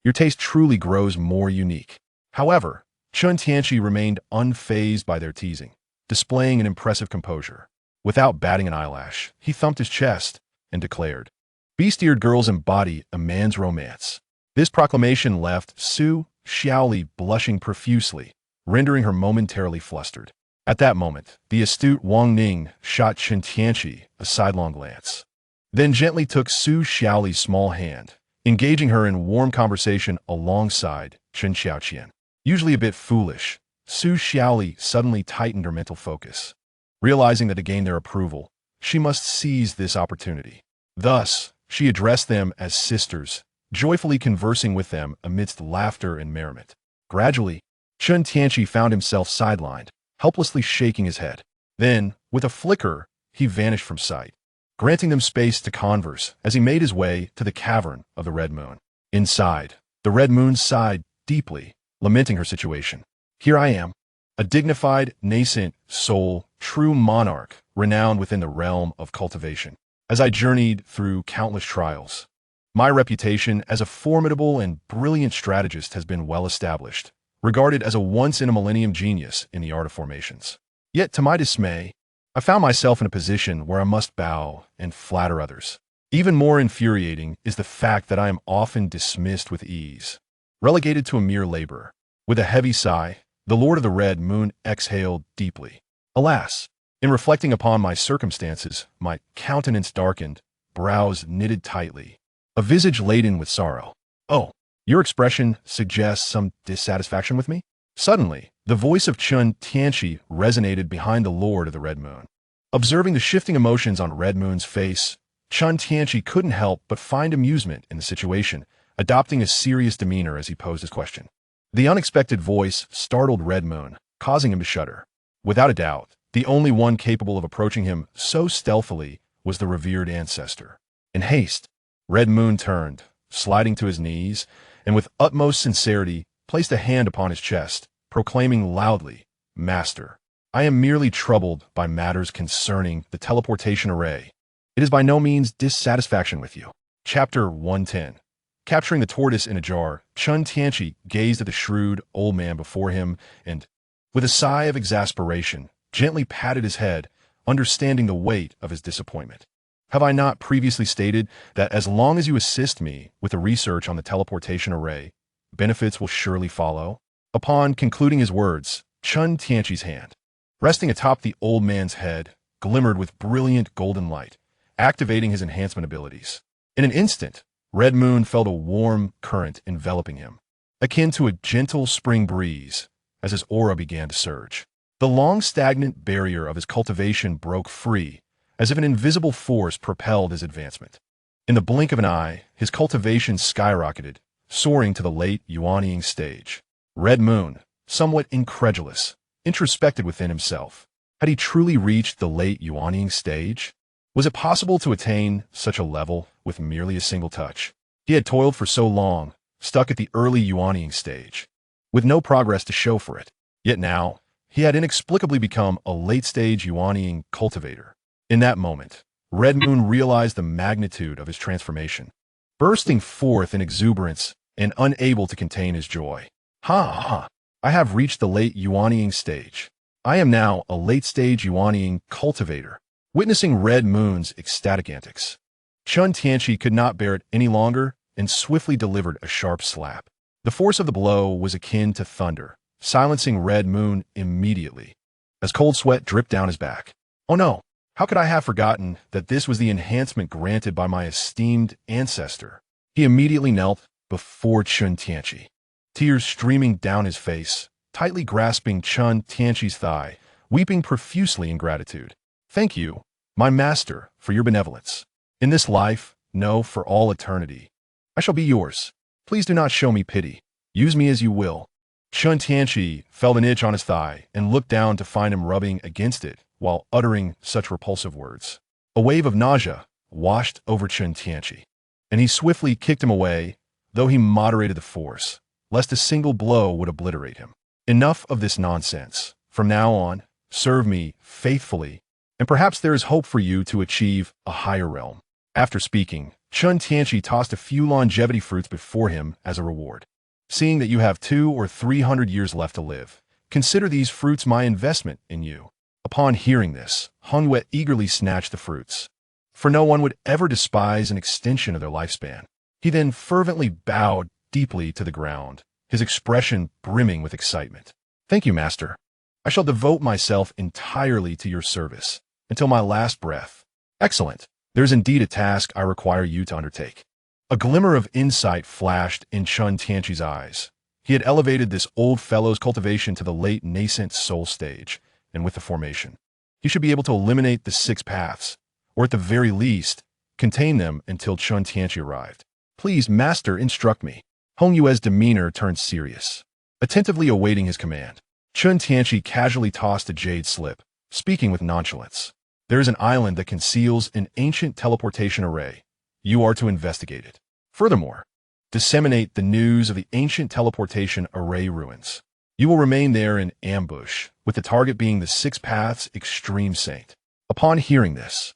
your taste truly grows more unique." However, Chen Tianqi remained unfazed by their teasing, displaying an impressive composure. Without batting an eyelash, he thumped his chest and declared, "Beast-eared girls embody a man's romance." This proclamation left Su Xiaoli blushing profusely, rendering her momentarily flustered. At that moment, the astute Wang Ning shot Chen Tianqi a sidelong glance, then gently took Su Xiaoli's small hand, engaging her in warm conversation alongside Chen Xiaoqian. Usually a bit foolish, Su Xiaoli suddenly tightened her mental focus. Realizing that to gain their approval, she must seize this opportunity. Thus, she addressed them as sisters, joyfully conversing with them amidst laughter and merriment. Gradually, Chen Tianqi found himself sidelined, helplessly shaking his head. Then, with a flicker, he vanished from sight, granting them space to converse as he made his way to the cavern of the Red Moon. Inside, the Red Moon sighed deeply, lamenting her situation. "Here I am, a dignified, nascent soul, true monarch, renowned within the realm of cultivation. As I journeyed through countless trials, my reputation as a formidable and brilliant strategist has been well established, regarded as a once-in-a-millennium genius in the art of formations. Yet, to my dismay, I found myself in a position where I must bow and flatter others. Even more infuriating is the fact that I am often dismissed with ease, relegated to a mere laborer." With a heavy sigh, the Lord of the Red Moon exhaled deeply. "Alas, in reflecting upon my circumstances, my countenance darkened, brows knitted tightly, a visage laden with sorrow." "Oh, your expression suggests some dissatisfaction with me?" Suddenly, the voice of Chen Tianqi resonated behind the Lord of the Red Moon. Observing the shifting emotions on Red Moon's face, Chen Tianqi couldn't help but find amusement in the situation, adopting a serious demeanor as he posed his question. The unexpected voice startled Red Moon, causing him to shudder. Without a doubt, the only one capable of approaching him so stealthily was the revered ancestor. In haste, Red Moon turned, sliding to his knees, and with utmost sincerity placed a hand upon his chest, proclaiming loudly, "Master, I am merely troubled by matters concerning the teleportation array. It is by no means dissatisfaction with you." Chapter 110. Capturing the tortoise in a jar, Chen Tianqi gazed at the shrewd old man before him and, with a sigh of exasperation, gently patted his head, understanding the weight of his disappointment. "Have I not previously stated that as long as you assist me with the research on the teleportation array, benefits will surely follow?" Upon concluding his words, Chen Tianqi's hand, resting atop the old man's head, glimmered with brilliant golden light, activating his enhancement abilities. In an instant, Red Moon felt a warm current enveloping him, akin to a gentle spring breeze, as his aura began to surge. The long stagnant barrier of his cultivation broke free, as if an invisible force propelled his advancement. In the blink of an eye, his cultivation skyrocketed, soaring to the late Yuanying stage. Red Moon, somewhat incredulous, introspected within himself. Had he truly reached the late Yuanying stage? Was it possible to attain such a level with merely a single touch? He had toiled for so long, stuck at the early Yuanying stage, with no progress to show for it. Yet now, he had inexplicably become a late-stage Yuanying cultivator. In that moment, Red Moon realized the magnitude of his transformation, bursting forth in exuberance and unable to contain his joy. "Ha! I have reached the late Yuanying stage. I am now a late-stage Yuanying cultivator." Witnessing Red Moon's ecstatic antics, Chen Tianqi could not bear it any longer and swiftly delivered a sharp slap. The force of the blow was akin to thunder, silencing Red Moon immediately, as cold sweat dripped down his back. "Oh no, how could I have forgotten that this was the enhancement granted by my esteemed ancestor?" He immediately knelt before Chen Tianqi, tears streaming down his face, tightly grasping Chen Tianqi's thigh, weeping profusely in gratitude. "Thank you, my master, for your benevolence. In this life, no, for all eternity, I shall be yours. Please do not show me pity. Use me as you will." Chen Tianqi felt an itch on his thigh and looked down to find him rubbing against it while uttering such repulsive words. A wave of nausea washed over Chen Tianqi, and he swiftly kicked him away, though he moderated the force, lest a single blow would obliterate him. "Enough of this nonsense. From now on, serve me faithfully, and perhaps there is hope for you to achieve a higher realm." After speaking, Chen Tianqi tossed a few longevity fruits before him as a reward. "Seeing that you have 200 or 300 years left to live, consider these fruits my investment in you." Upon hearing this, Hongyue eagerly snatched the fruits, for no one would ever despise an extension of their lifespan. He then fervently bowed deeply to the ground, his expression brimming with excitement. "Thank you, master. I shall devote myself entirely to your service, until my last breath." "Excellent. There is indeed a task I require you to undertake." A glimmer of insight flashed in Chen Tianqi's eyes. He had elevated this old fellow's cultivation to the late nascent soul stage, and with the formation, he should be able to eliminate the 6 paths, or at the very least, contain them until Chen Tianqi arrived. "Please, master, instruct me." Hongyue's demeanor turned serious, attentively awaiting his command. Chen Tianqi casually tossed a jade slip, speaking with nonchalance. "There is an island that conceals an ancient teleportation array. You are to investigate it. Furthermore, disseminate the news of the ancient teleportation array ruins. You will remain there in ambush, with the target being the 6 paths extreme saint." Upon hearing this,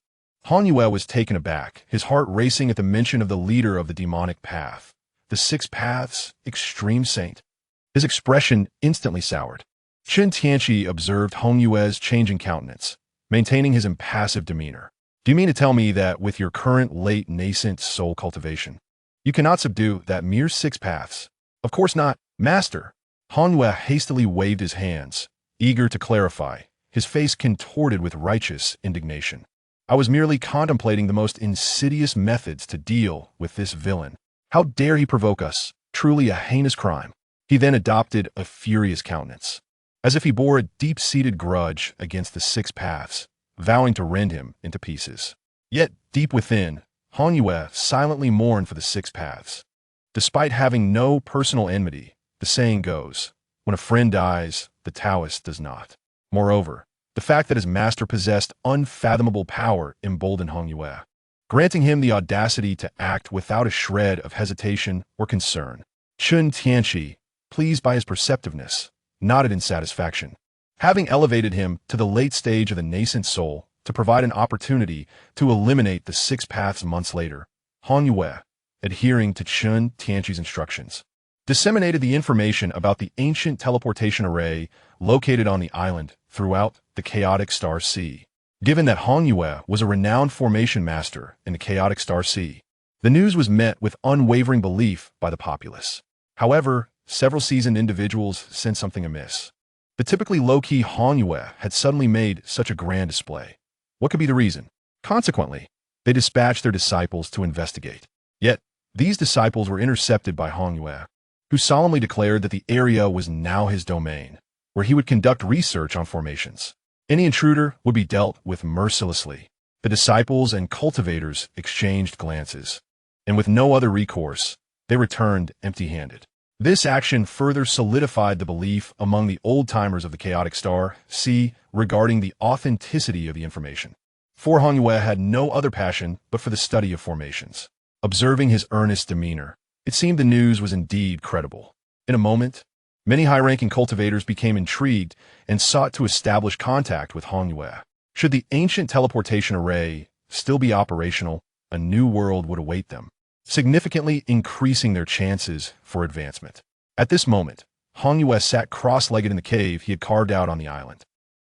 Hongyue was taken aback, his heart racing at the mention of the leader of the demonic path, the 6 paths extreme saint. His expression instantly soured. Chen Tianqi observed Hongyue's changing countenance, maintaining his impassive demeanor. "Do you mean to tell me that with your current late nascent soul cultivation, you cannot subdue that mere 6 paths?" "Of course not, master." Hongyue hastily waved his hands, eager to clarify, his face contorted with righteous indignation. "I was merely contemplating the most insidious methods to deal with this villain. How dare he provoke us? Truly a heinous crime." He then adopted a furious countenance, as if he bore a deep-seated grudge against the 6 paths, vowing to rend him into pieces. Yet, deep within, Han Yue silently mourned for the six paths. Despite having no personal enmity, the saying goes, when a friend dies, the Taoist does not. Moreover, the fact that his master possessed unfathomable power emboldened Han Yue, granting him the audacity to act without a shred of hesitation or concern. Chen Tianqi, pleased by his perceptiveness, nodded in satisfaction. Having elevated him to the late stage of the nascent soul to provide an opportunity to eliminate the six paths months later, Han Yue, adhering to Chen Tianqi's instructions, disseminated the information about the ancient teleportation array located on the island throughout the chaotic star sea. Given that Han Yue was a renowned formation master in the chaotic star sea, the news was met with unwavering belief by the populace. However, several seasoned individuals sensed something amiss. The typically low-key Han Yue had suddenly made such a grand display. What could be the reason? Consequently, they dispatched their disciples to investigate. Yet, these disciples were intercepted by Han Yue, who solemnly declared that the area was now his domain, where he would conduct research on formations. Any intruder would be dealt with mercilessly. The disciples and cultivators exchanged glances, and with no other recourse, they returned empty-handed. This action further solidified the belief among the old-timers of the chaotic star sea regarding the authenticity of the information. For Han Yue had no other passion but for the study of formations. Observing his earnest demeanor, it seemed the news was indeed credible. In a moment, many high-ranking cultivators became intrigued and sought to establish contact with Han Yue. Should the ancient teleportation array still be operational, a new world would await them, significantly increasing their chances for advancement. At this moment, Han Yue sat cross-legged in the cave he had carved out on the island.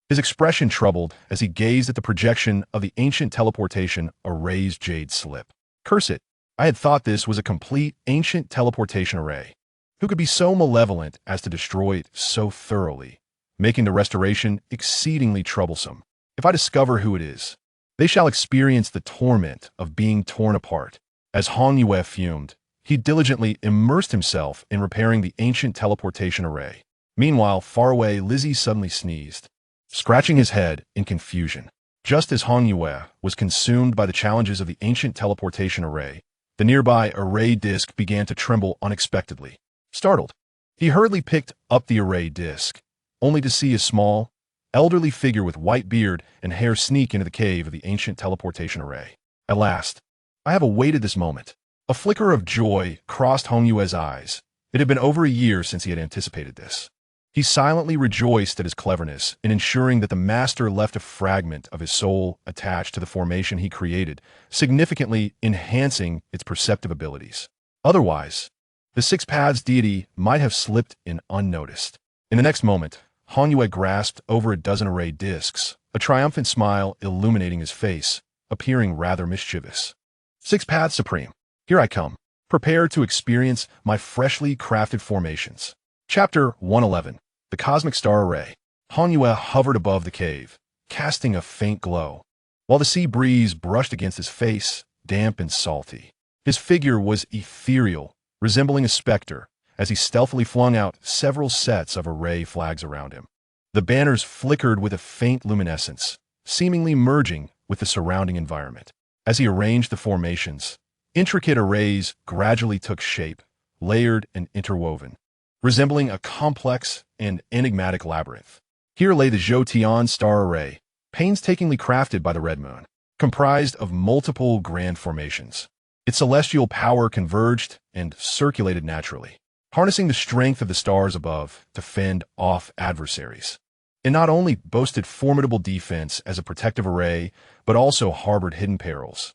His expression troubled as he gazed at the projection of the ancient teleportation array's jade slip. Curse it, I had thought this was a complete ancient teleportation array. Who could be so malevolent as to destroy it so thoroughly, making the restoration exceedingly troublesome? If I discover who it is, they shall experience the torment of being torn apart. As Han Yue fumed, he diligently immersed himself in repairing the ancient teleportation array. Meanwhile, far away, Lizzie suddenly sneezed, scratching his head in confusion. Just as Han Yue was consumed by the challenges of the ancient teleportation array, the nearby array disk began to tremble unexpectedly. Startled, he hurriedly picked up the array disk, only to see a small, elderly figure with white beard and hair sneak into the cave of the ancient teleportation array. At last, I have awaited this moment. A flicker of joy crossed Han Yue's eyes. It had been over a year since he had anticipated this. He silently rejoiced at his cleverness in ensuring that the master left a fragment of his soul attached to the formation he created, significantly enhancing its perceptive abilities. Otherwise, the six paths deity might have slipped in unnoticed. In the next moment, Han Yue grasped over a dozen array discs, a triumphant smile illuminating his face, appearing rather mischievous. Six paths supreme, here I come. Prepare to experience my freshly crafted formations. Chapter 111. The Cosmic Star Array. Han Yue hovered above the cave, casting a faint glow, while the sea breeze brushed against his face, damp and salty. His figure was ethereal, resembling a specter, as he stealthily flung out several sets of array flags around him. The banners flickered with a faint luminescence, seemingly merging with the surrounding environment. As he arranged the formations, intricate arrays gradually took shape, layered and interwoven, resembling a complex and enigmatic labyrinth. Here lay the Zhoutian star array, painstakingly crafted by the Red Moon, comprised of multiple grand formations. Its celestial power converged and circulated naturally, harnessing the strength of the stars above to fend off adversaries. It not only boasted formidable defense as a protective array, but also harbored hidden perils.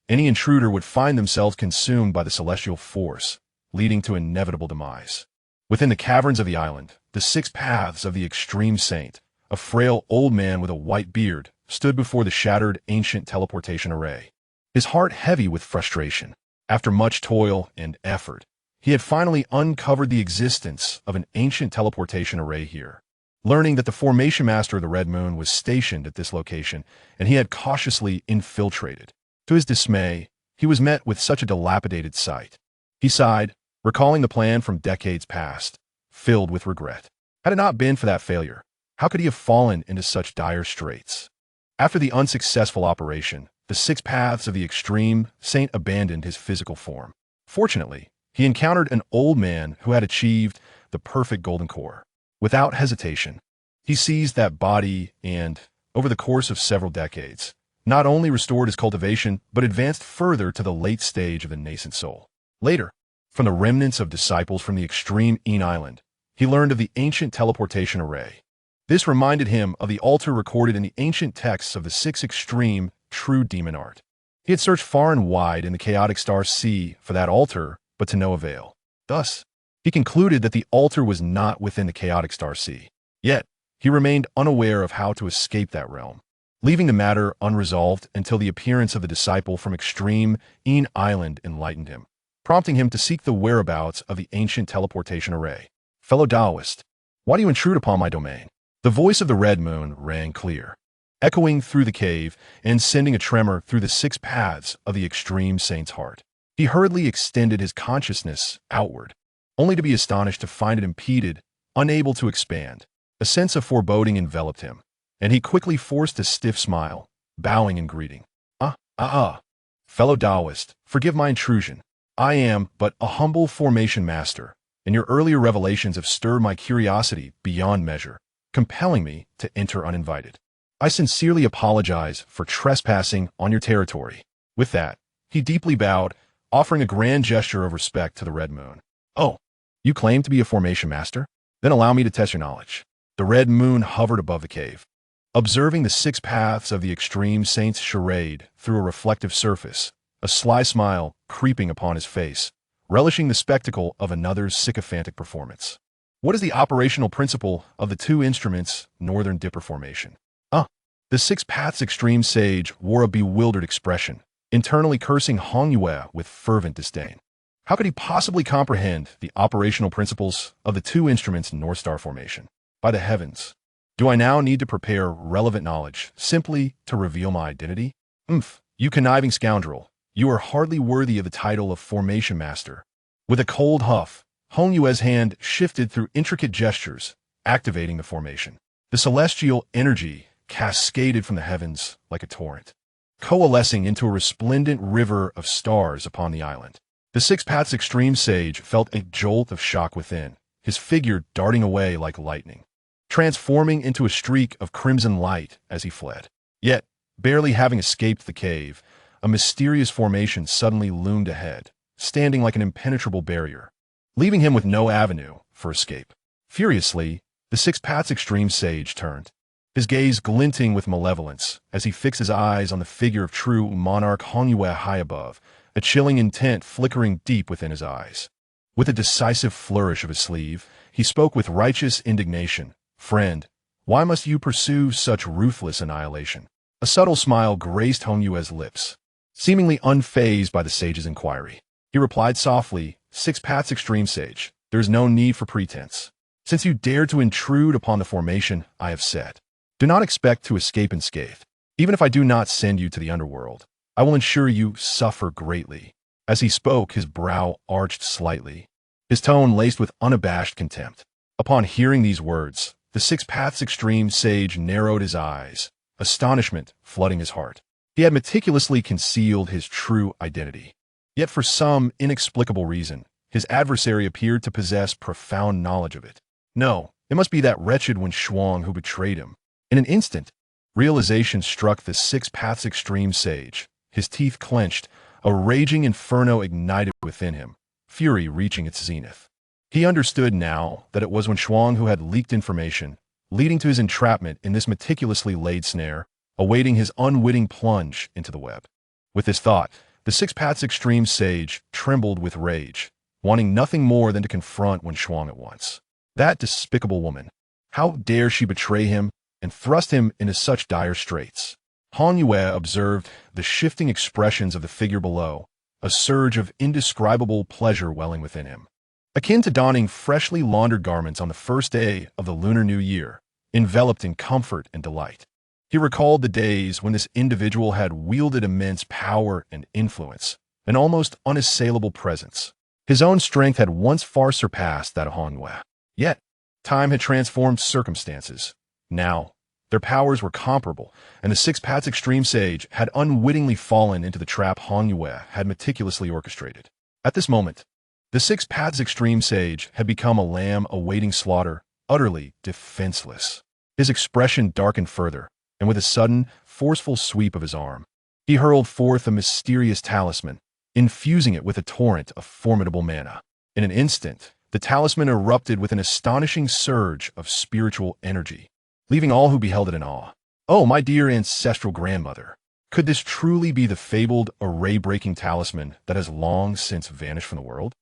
Any intruder would find themselves consumed by the celestial force, leading to inevitable demise. Within the caverns of the island, the six paths of the extreme saint, a frail old man with a white beard, stood before the shattered ancient teleportation array, his heart heavy with frustration. After much toil and effort, he had finally uncovered the existence of an ancient teleportation array here. Learning that the formation master of the Red Moon was stationed at this location, and he had cautiously infiltrated. To his dismay, he was met with such a dilapidated sight. He sighed, recalling the plan from decades past, filled with regret. Had it not been for that failure, how could he have fallen into such dire straits? After the unsuccessful operation, the 6 paths of the extreme, Saint abandoned his physical form. Fortunately, he encountered an old man who had achieved the perfect golden core. Without hesitation, he seized that body and, over the course of several decades, not only restored his cultivation, but advanced further to the late stage of the nascent soul. Later, from the remnants of disciples from the extreme Island, he learned of the ancient teleportation array. This reminded him of the altar recorded in the ancient texts of the 6 extreme true demon art. He had searched far and wide in the chaotic star sea for that altar, but to no avail. Thus, he concluded that the altar was not within the chaotic star sea. Yet, he remained unaware of how to escape that realm, leaving the matter unresolved until the appearance of the disciple from extreme Island enlightened him, prompting him to seek the whereabouts of the ancient teleportation array. Fellow Taoist, why do you intrude upon my domain? The voice of the Red Moon rang clear, echoing through the cave and sending a tremor through the 6 paths of the extreme saint's heart. He hurriedly extended his consciousness outward, only to be astonished to find it impeded, unable to expand. A sense of foreboding enveloped him, and he quickly forced a stiff smile, bowing in greeting. Fellow Taoist, forgive my intrusion. I am but a humble formation master, and your earlier revelations have stirred my curiosity beyond measure, compelling me to enter uninvited. I sincerely apologize for trespassing on your territory. With that, he deeply bowed, offering a grand gesture of respect to the Red Moon. Oh, you claim to be a formation master? Then allow me to test your knowledge. The Red Moon hovered above the cave, observing the 6 paths of the extreme saint's charade through a reflective surface, a sly smile creeping upon his face, relishing the spectacle of another's sycophantic performance. What is the operational principle of the 2 instruments' Northern Dipper formation? The 6 paths extreme sage wore a bewildered expression, internally cursing Hong Yue with fervent disdain. How could he possibly comprehend the operational principles of the 2 instruments' North Star formation? By the heavens, do I now need to prepare relevant knowledge simply to reveal my identity? You conniving scoundrel, you are hardly worthy of the title of formation master. With a cold huff, Hong Yue's hand shifted through intricate gestures, activating the formation. The celestial energy cascaded from the heavens like a torrent, coalescing into a resplendent river of stars upon the island. The 6 paths extreme sage felt a jolt of shock within, his figure darting away like lightning, transforming into a streak of crimson light as he fled. Yet, barely having escaped the cave, a mysterious formation suddenly loomed ahead, standing like an impenetrable barrier, leaving him with no avenue for escape. Furiously, the 6 paths extreme sage turned, his gaze glinting with malevolence as he fixed his eyes on the figure of true monarch Hong Yue high above, a chilling intent flickering deep within his eyes. With a decisive flourish of his sleeve, he spoke with righteous indignation. Friend, why must you pursue such ruthless annihilation? A subtle smile graced Hong Yue's lips, seemingly unfazed by the sage's inquiry. He replied softly, 6 paths extreme sage, there is no need for pretense. Since you dare to intrude upon the formation I have set, do not expect to escape unscathed. Even if I do not send you to the underworld, I will ensure you suffer greatly. As he spoke, his brow arched slightly, his tone laced with unabashed contempt. Upon hearing these words, the 6 paths extreme sage narrowed his eyes, astonishment flooding his heart. He had meticulously concealed his true identity. Yet for some inexplicable reason, his adversary appeared to possess profound knowledge of it. No, it must be that wretched Wen Shuang who betrayed him. In an instant, realization struck the 6 paths extreme sage. His teeth clenched, a raging inferno ignited within him, fury reaching its zenith. He understood now that it was Wen Shuang who had leaked information, leading to his entrapment in this meticulously laid snare, awaiting his unwitting plunge into the web. With this thought, the 6 paths extreme sage trembled with rage, wanting nothing more than to confront Wen Shuang at once. That despicable woman! How dare she betray him and thrust him into such dire straits? Hong Yue observed the shifting expressions of the figure below, a surge of indescribable pleasure welling within him. Akin to donning freshly laundered garments on the first day of the Lunar New Year, enveloped in comfort and delight. He recalled the days when this individual had wielded immense power and influence, an almost unassailable presence. His own strength had once far surpassed that of Hong Yue. Yet, time had transformed circumstances. Now, Their powers were comparable, and the Six Paths Extreme Sage had unwittingly fallen into the trap Hong Yue had meticulously orchestrated. At this moment, the Six Paths Extreme Sage had become a lamb awaiting slaughter, utterly defenseless. His expression darkened further, and with a sudden, forceful sweep of his arm, he hurled forth a mysterious talisman, infusing it with a torrent of formidable mana. In an instant, the talisman erupted with an astonishing surge of spiritual energy, leaving all who beheld it in awe. Oh, my dear ancestral grandmother! Could this truly be the fabled array-breaking talisman that has long since vanished from the world?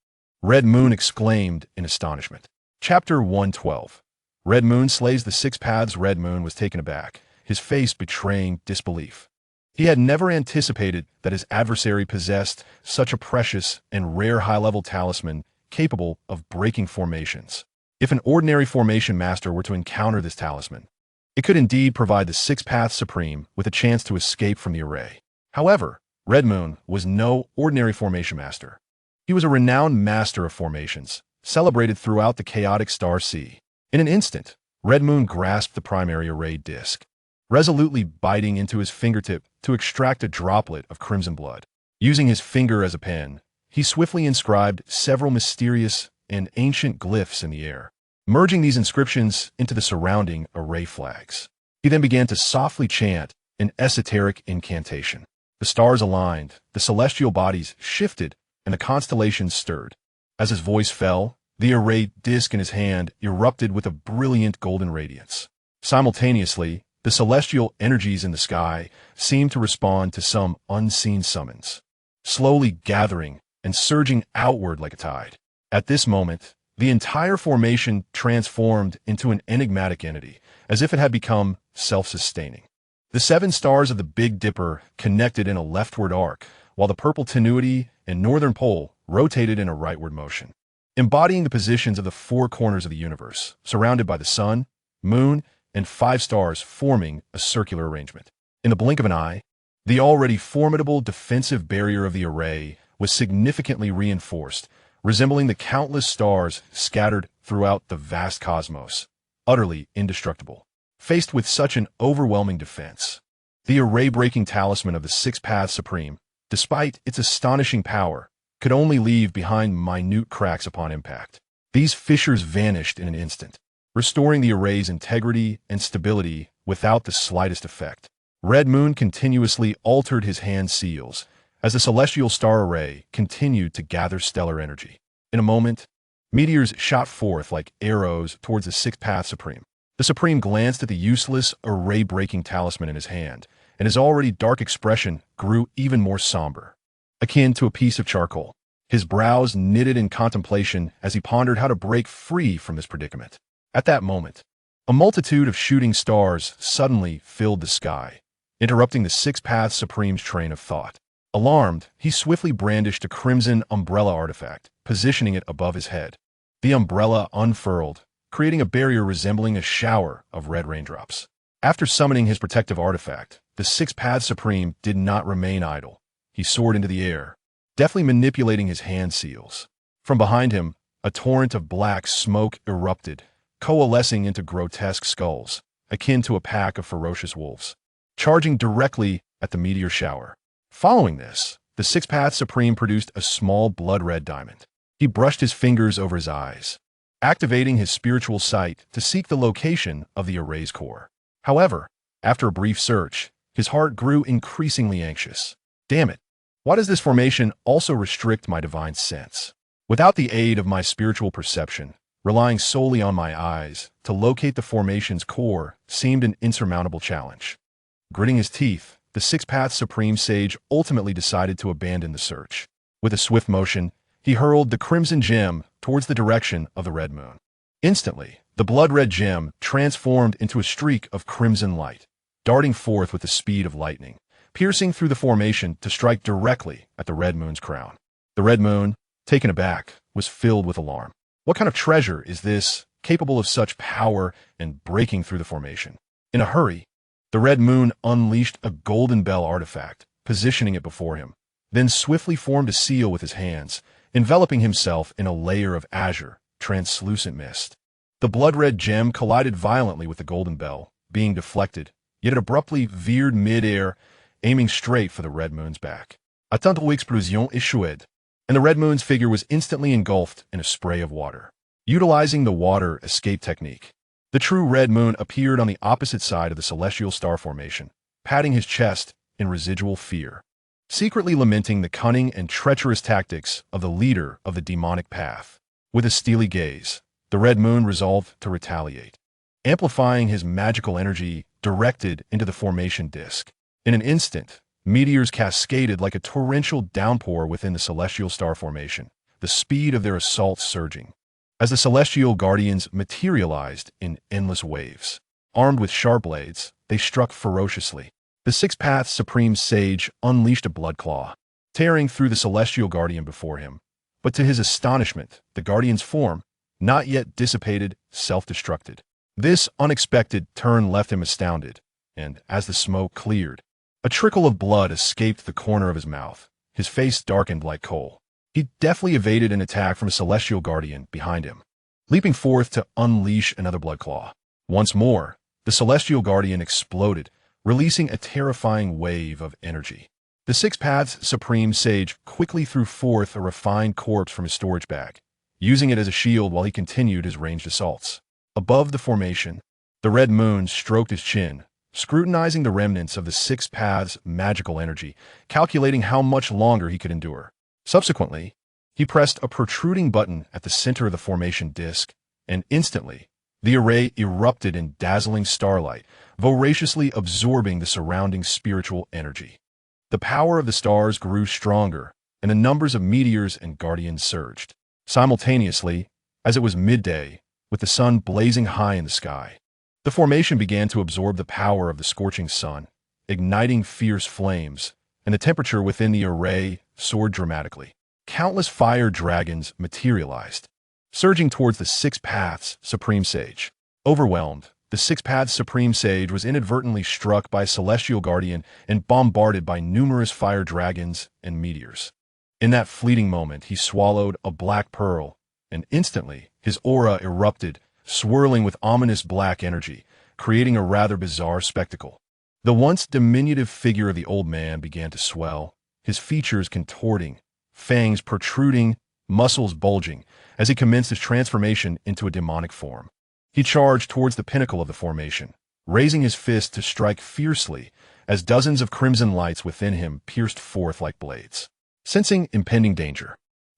Red Moon exclaimed in astonishment. Chapter 112. Red Moon slays the Six Paths. Red Moon was taken aback, his face betraying disbelief. He had never anticipated that his adversary possessed such a precious and rare high-level talisman capable of breaking formations. If an ordinary formation master were to encounter this talisman, it could indeed provide the Six Paths Supreme with a chance to escape from the array. However, Red Moon was no ordinary formation master. He was a renowned master of formations, celebrated throughout the chaotic star sea. In an instant, Red Moon grasped the primary array disk, resolutely biting into his fingertip to extract a droplet of crimson blood. Using his finger as a pen, he swiftly inscribed several mysterious and ancient glyphs in the air, merging these inscriptions into the surrounding array flags. He then began to softly chant an esoteric incantation. The stars aligned, the celestial bodies shifted, and the constellations stirred. As his voice fell, the array disk in his hand erupted with a brilliant golden radiance. Simultaneously, the celestial energies in the sky seemed to respond to some unseen summons, slowly gathering and surging outward like a tide. At this moment, the entire formation transformed into an enigmatic entity, as if it had become self-sustaining. The 7 stars of the Big Dipper connected in a leftward arc, while the purple tenuity and northern pole rotated in a rightward motion, embodying the positions of the 4 corners of the universe, surrounded by the sun, moon, and 5 stars forming a circular arrangement. In the blink of an eye, the already formidable defensive barrier of the array was significantly reinforced, resembling the countless stars scattered throughout the vast cosmos, utterly indestructible. Faced with such an overwhelming defense, the array-breaking talisman of the Six Paths Supreme, despite its astonishing power, could only leave behind minute cracks upon impact. These fissures vanished in an instant, restoring the array's integrity and stability without the slightest effect. Red Moon continuously altered his hand seals as the celestial star array continued to gather stellar energy. In a moment, meteors shot forth like arrows towards the Six Paths Supreme. The Supreme glanced at the useless array-breaking talisman in his hand, and his already dark expression grew even more somber, akin to a piece of charcoal. His brows knitted in contemplation as he pondered how to break free from this predicament. At that moment, a multitude of shooting stars suddenly filled the sky, interrupting the Six Paths Supreme's train of thought. Alarmed, he swiftly brandished a crimson umbrella artifact, positioning it above his head. The umbrella unfurled, creating a barrier resembling a shower of red raindrops. After summoning his protective artifact, the Six Paths Supreme did not remain idle. He soared into the air, deftly manipulating his hand seals. From behind him, a torrent of black smoke erupted, coalescing into grotesque skulls, akin to a pack of ferocious wolves, charging directly at the meteor shower. Following this, the Six Paths Supreme produced a small blood-red diamond. He brushed his fingers over his eyes, activating his spiritual sight to seek the location of the array's core. However, after a brief search, his heart grew increasingly anxious. Damn it! Why does this formation also restrict my divine sense? Without the aid of my spiritual perception, relying solely on my eyes to locate the formation's core seemed an insurmountable challenge. Gritting his teeth, the Six Paths Supreme Sage ultimately decided to abandon the search. With a swift motion, he hurled the crimson gem towards the direction of the Red Moon. Instantly, the blood-red gem transformed into a streak of crimson light, darting forth with the speed of lightning, piercing through the formation to strike directly at the Red Moon's crown. The Red Moon, taken aback, was filled with alarm. What kind of treasure is this, capable of such power and breaking through the formation? In a hurry, the Red Moon unleashed a golden bell artifact, positioning it before him, then swiftly formed a seal with his hands, enveloping himself in a layer of azure, translucent mist. The blood-red gem collided violently with the golden bell, being deflected, yet it abruptly veered mid-air, aiming straight for the Red Moon's back. A tantôt explosion échouée, and the Red Moon's figure was instantly engulfed in a spray of water. Utilizing the water escape technique, the true Red Moon appeared on the opposite side of the celestial star formation, patting his chest in residual fear, secretly lamenting the cunning and treacherous tactics of the leader of the demonic path. With a steely gaze, the Red Moon resolved to retaliate, amplifying his magical energy directed into the formation disk. In an instant, meteors cascaded like a torrential downpour within the celestial star formation, the speed of their assault surging. As the celestial guardians materialized in endless waves, armed with sharp blades, they struck ferociously. The Six Paths Supreme Sage unleashed a blood claw, tearing through the celestial guardian before him. But to his astonishment, the guardian's form, not yet dissipated, self-destructed. This unexpected turn left him astounded, and as the smoke cleared, a trickle of blood escaped the corner of his mouth. His face darkened like coal. He deftly evaded an attack from a celestial guardian behind him, leaping forth to unleash another blood claw. Once more, the celestial guardian exploded, releasing a terrifying wave of energy. The Six Paths Supreme Sage quickly threw forth a refined corpse from his storage bag, using it as a shield while he continued his ranged assaults. Above the formation, the Red Moon stroked his chin, scrutinizing the remnants of the Six Paths' magical energy, calculating how much longer he could endure. Subsequently, he pressed a protruding button at the center of the formation disk, and instantly, the array erupted in dazzling starlight, voraciously absorbing the surrounding spiritual energy. The power of the stars grew stronger, and the numbers of meteors and guardians surged. Simultaneously, as it was midday, with the sun blazing high in the sky, the formation began to absorb the power of the scorching sun, igniting fierce flames, and the temperature within the array soared dramatically. Countless fire dragons materialized, surging towards the Six Paths Supreme Sage. Overwhelmed, the Six Paths Supreme Sage was inadvertently struck by a celestial guardian and bombarded by numerous fire dragons and meteors. In that fleeting moment, he swallowed a black pearl, and instantly, his aura erupted, swirling with ominous black energy, creating a rather bizarre spectacle. The once diminutive figure of the old man began to swell, his features contorting, fangs protruding, muscles bulging, as he commenced his transformation into a demonic form. He charged towards the pinnacle of the formation, raising his fist to strike fiercely as dozens of crimson lights within him pierced forth like blades. Sensing impending danger,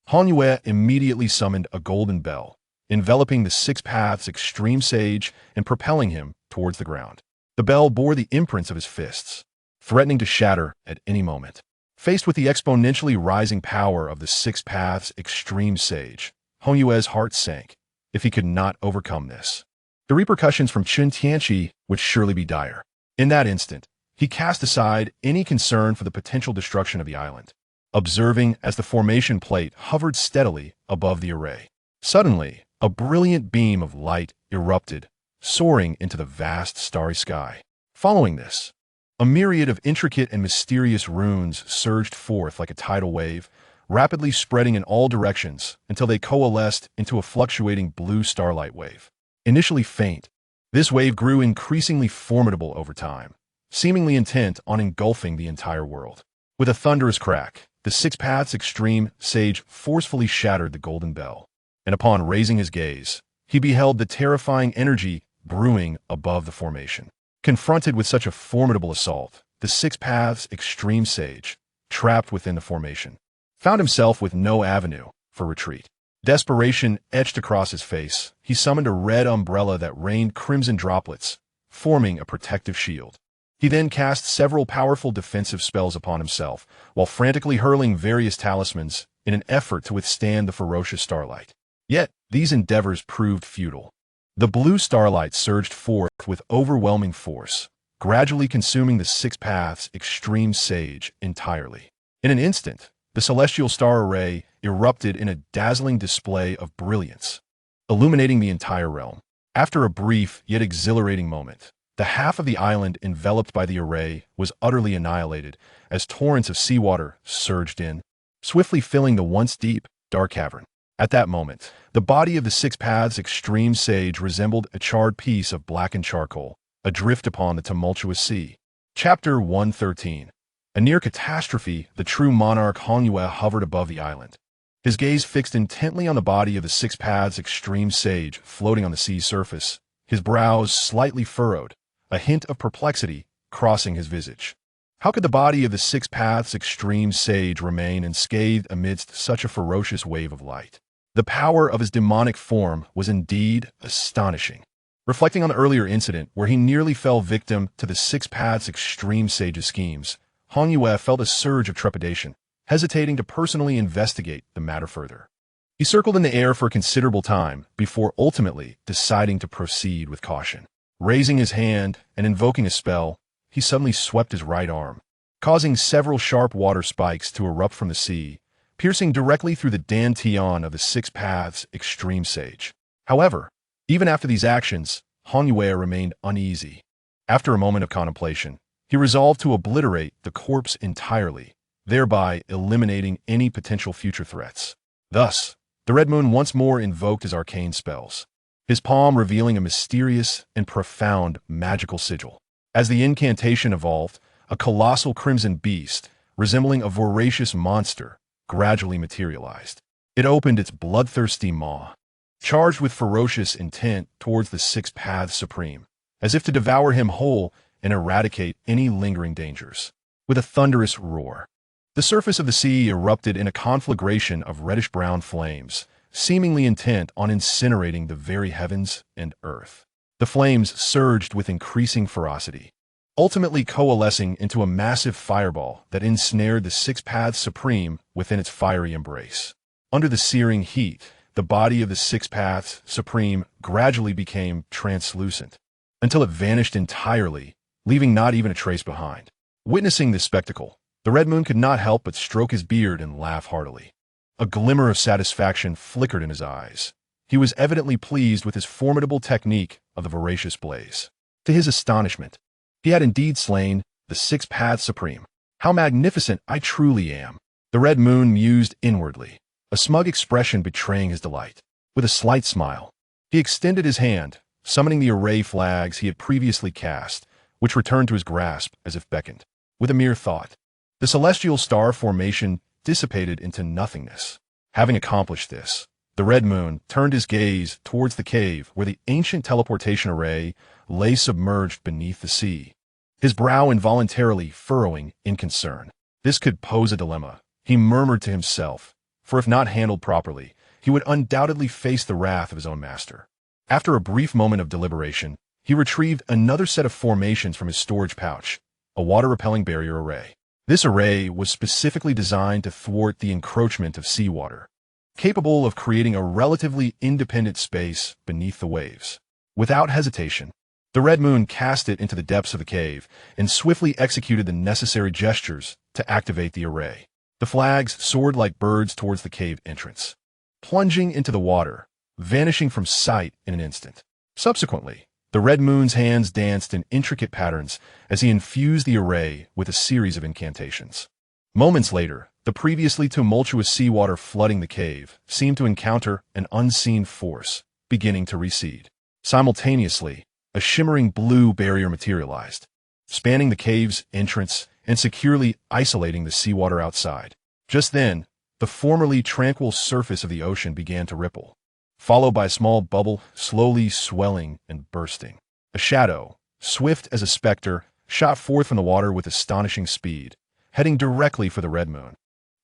Han Yue immediately summoned a golden bell, enveloping the Six Paths Extreme Sage and propelling him towards the ground. The bell bore the imprints of his fists, threatening to shatter at any moment. Faced with the exponentially rising power of the Six Paths Extreme Sage, Han Yue's heart sank. If he could not overcome this, the repercussions from Chen Tianqi would surely be dire. In that instant, he cast aside any concern for the potential destruction of the island, observing as the formation plate hovered steadily above the array. Suddenly, a brilliant beam of light erupted, soaring into the vast starry sky. Following this, a myriad of intricate and mysterious runes surged forth like a tidal wave, rapidly spreading in all directions until they coalesced into a fluctuating blue starlight wave. Initially faint, this wave grew increasingly formidable over time, seemingly intent on engulfing the entire world. With a thunderous crack, the Six Paths Extreme Sage forcefully shattered the golden bell, and upon raising his gaze, he beheld the terrifying energy brewing above the formation. Confronted with such a formidable assault, the Six Paths Extreme Sage, trapped within the formation, found himself with no avenue for retreat. Desperation etched across his face. He summoned a red umbrella that rained crimson droplets, forming a protective shield. He then cast several powerful defensive spells upon himself, while frantically hurling various talismans in an effort to withstand the ferocious starlight. Yet, these endeavors proved futile. The blue starlight surged forth with overwhelming force, gradually consuming the Six Paths Extreme Sage entirely. In an instant, the celestial star array erupted in a dazzling display of brilliance, illuminating the entire realm. After a brief yet exhilarating moment, the half of the island enveloped by the array was utterly annihilated as torrents of seawater surged in, swiftly filling the once deep, dark cavern. At that moment, the body of the Six Paths Extreme Sage resembled a charred piece of blackened charcoal, adrift upon the tumultuous sea. Chapter 113. A near catastrophe, the true monarch Hong hovered above the island. His gaze fixed intently on the body of the Six Paths extreme sage floating on the sea's surface, his brows slightly furrowed, a hint of perplexity crossing his visage. How could the body of the Six Paths extreme sage remain unscathed amidst such a ferocious wave of light? The power of his demonic form was indeed astonishing. Reflecting on the earlier incident where he nearly fell victim to the Six Paths extreme sage's schemes, Hong felt a surge of trepidation, hesitating to personally investigate the matter further. He circled in the air for a considerable time before ultimately deciding to proceed with caution. Raising his hand and invoking a spell, he suddenly swept his right arm, causing several sharp water spikes to erupt from the sea, piercing directly through the dantian of the Six Paths extreme sage. However, even after these actions, Hong remained uneasy. After a moment of contemplation, he resolved to obliterate the corpse entirely, thereby eliminating any potential future threats. Thus, the Red Moon once more invoked his arcane spells, his palm revealing a mysterious and profound magical sigil. As the incantation evolved, a colossal crimson beast, resembling a voracious monster, gradually materialized. It opened its bloodthirsty maw, charged with ferocious intent towards the Six Paths Supreme, as if to devour him whole and eradicate any lingering dangers. With a thunderous roar, the surface of the sea erupted in a conflagration of reddish-brown flames, seemingly intent on incinerating the very heavens and earth. The flames surged with increasing ferocity, ultimately coalescing into a massive fireball that ensnared the Six Paths Supreme within its fiery embrace. Under the searing heat, the body of the Six Paths Supreme gradually became translucent, until it vanished entirely, leaving not even a trace behind. Witnessing this spectacle, the Red Moon could not help but stroke his beard and laugh heartily. A glimmer of satisfaction flickered in his eyes. He was evidently pleased with his formidable technique of the voracious blaze. To his astonishment, he had indeed slain the Six Paths Supreme. How magnificent I truly am! The Red Moon mused inwardly, a smug expression betraying his delight. With a slight smile, he extended his hand, summoning the array flags he had previously cast, which returned to his grasp as if beckoned. With a mere thought, the celestial star formation dissipated into nothingness. Having accomplished this, the Red Moon turned his gaze towards the cave where the ancient teleportation array lay submerged beneath the sea, his brow involuntarily furrowing in concern. This could pose a dilemma, he murmured to himself, for if not handled properly, he would undoubtedly face the wrath of his own master. After a brief moment of deliberation, he retrieved another set of formations from his storage pouch, a water-repelling barrier array. This array was specifically designed to thwart the encroachment of seawater, capable of creating a relatively independent space beneath the waves. Without hesitation, the Red Moon cast it into the depths of the cave and swiftly executed the necessary gestures to activate the array. The flags soared like birds towards the cave entrance, plunging into the water, vanishing from sight in an instant. Subsequently, the Red Moon's hands danced in intricate patterns as he infused the array with a series of incantations. Moments later, the previously tumultuous seawater flooding the cave seemed to encounter an unseen force, beginning to recede. Simultaneously, a shimmering blue barrier materialized, spanning the cave's entrance and securely isolating the seawater outside. Just then, the formerly tranquil surface of the ocean began to ripple, followed by a small bubble slowly swelling and bursting. A shadow, swift as a specter, shot forth from the water with astonishing speed, heading directly for the Red Moon.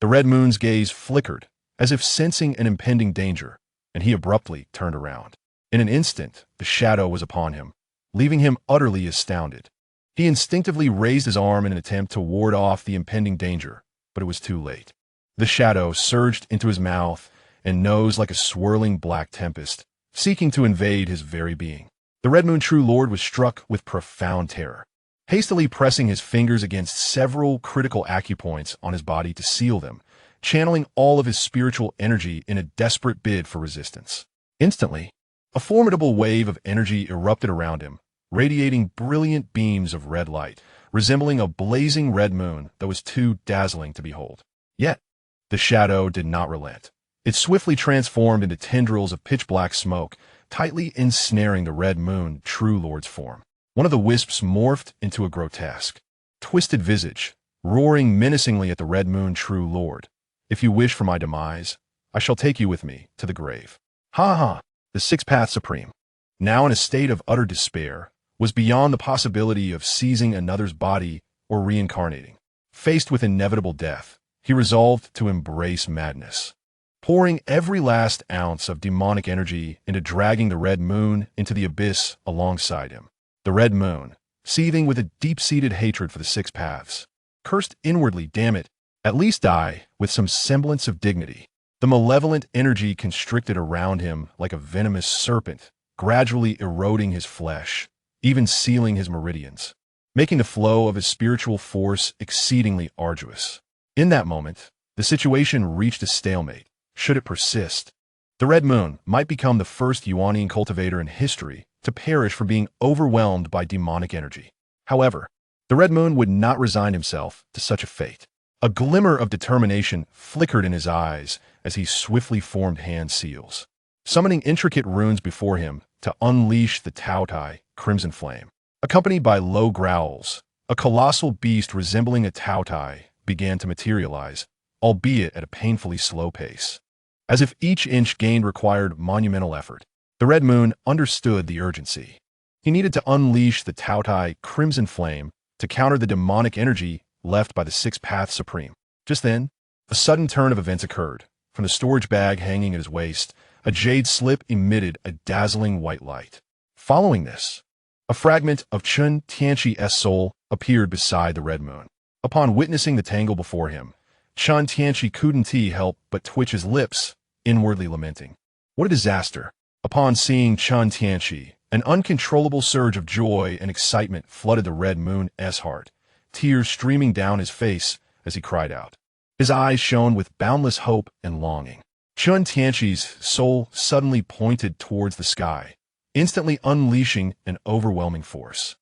The Red Moon's gaze flickered, as if sensing an impending danger, and he abruptly turned around. In an instant, the shadow was upon him, leaving him utterly astounded. He instinctively raised his arm in an attempt to ward off the impending danger, but it was too late. The shadow surged into his mouth and nose like a swirling black tempest, seeking to invade his very being. The Red Moon True Lord was struck with profound terror. Hastily pressing his fingers against several critical acupoints on his body to seal them, channeling all of his spiritual energy in a desperate bid for resistance. Instantly, a formidable wave of energy erupted around him, radiating brilliant beams of red light, resembling a blazing red moon that was too dazzling to behold. Yet, the shadow did not relent. It swiftly transformed into tendrils of pitch-black smoke, tightly ensnaring the Red Moon True Lord's form. One of the wisps morphed into a grotesque, twisted visage, roaring menacingly at the Red Moon True Lord. If you wish for my demise, I shall take you with me to the grave. Ha ha! The Sixth Path Supreme, now in a state of utter despair, was beyond the possibility of seizing another's body or reincarnating. Faced with inevitable death, he resolved to embrace madness, pouring every last ounce of demonic energy into dragging the Red Moon into the abyss alongside him. The Red Moon, seething with a deep-seated hatred for the Six Paths, cursed inwardly, damn it, at least die with some semblance of dignity. The malevolent energy constricted around him like a venomous serpent, gradually eroding his flesh, even sealing his meridians, making the flow of his spiritual force exceedingly arduous. In that moment, the situation reached a stalemate. Should it persist, the Red Moon might become the first Yuanian cultivator in history to perish from being overwhelmed by demonic energy. However, the Red Moon would not resign himself to such a fate. A glimmer of determination flickered in his eyes as he swiftly formed hand seals, summoning intricate runes before him to unleash the Tautai Crimson Flame. Accompanied by low growls, a colossal beast resembling a Tautai began to materialize, albeit at a painfully slow pace. As if each inch gained required monumental effort, the Red Moon understood the urgency. He needed to unleash the Tautai Crimson Flame to counter the demonic energy left by the Sixth Path Supreme. Just then, a sudden turn of events occurred. From the storage bag hanging at his waist, a jade slip emitted a dazzling white light. Following this, a fragment of Chen Tianqi's soul appeared beside the Red Moon. Upon witnessing the tangle before him, Chen Tianqi couldn't help but twitch his lips, inwardly lamenting. What a disaster! Upon seeing Chen Tianqi, an uncontrollable surge of joy and excitement flooded the Red Moon's heart, tears streaming down his face as he cried out. His eyes shone with boundless hope and longing. Chen Tianqi's soul suddenly pointed towards the sky, instantly unleashing an overwhelming force.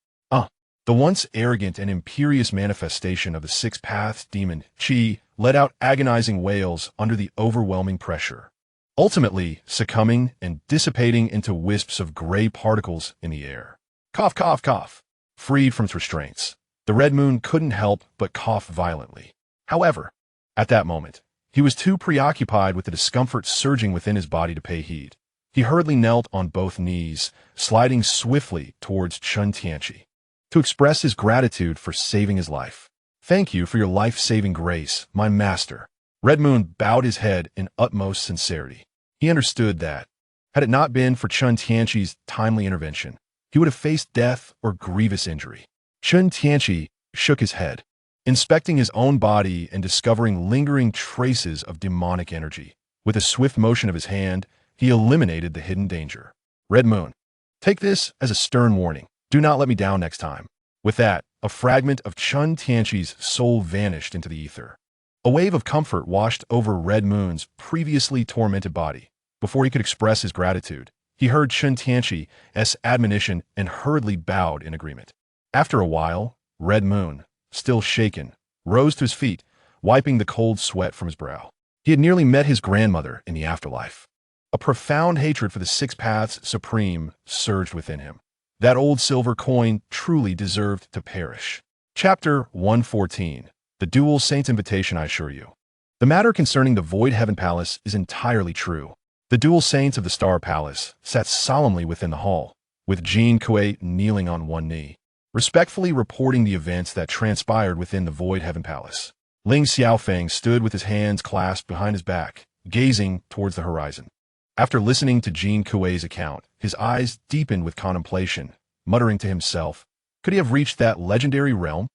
The once arrogant and imperious manifestation of the Sixth Path's demon, Qi, let out agonizing wails under the overwhelming pressure, ultimately succumbing and dissipating into wisps of gray particles in the air. Cough, cough, cough. Freed from its restraints, the Red Moon couldn't help but cough violently. However, at that moment, he was too preoccupied with the discomfort surging within his body to pay heed. He hurriedly knelt on both knees, sliding swiftly towards Chen Tianqi, to express his gratitude for saving his life. Thank you for your life-saving grace, my master. Red Moon bowed his head in utmost sincerity. He understood that, had it not been for Chen Tianqi's timely intervention, he would have faced death or grievous injury. Chen Tianqi shook his head, inspecting his own body and discovering lingering traces of demonic energy. With a swift motion of his hand, he eliminated the hidden danger. Red Moon, take this as a stern warning. Do not let me down next time. With that, a fragment of Chen Tianqi's soul vanished into the ether. A wave of comfort washed over Red Moon's previously tormented body. Before he could express his gratitude, he heard Chen Tianqi's admonition and hurriedly bowed in agreement. After a while, Red Moon, still shaken, rose to his feet, wiping the cold sweat from his brow. He had nearly met his grandmother in the afterlife. A profound hatred for the Six Paths Supreme surged within him. That old silver coin truly deserved to perish. Chapter 114. The Dual Saints' Invitation, I assure you. The matter concerning the Void Heaven Palace is entirely true. The Dual Saints of the Star Palace sat solemnly within the hall, with Jean Kuei kneeling on one knee, respectfully reporting the events that transpired within the Void Heaven Palace. Ling Xiaofeng stood with his hands clasped behind his back, gazing towards the horizon. After listening to Jean Kuei's account, his eyes deepened with contemplation, muttering to himself, could he have reached that legendary realm?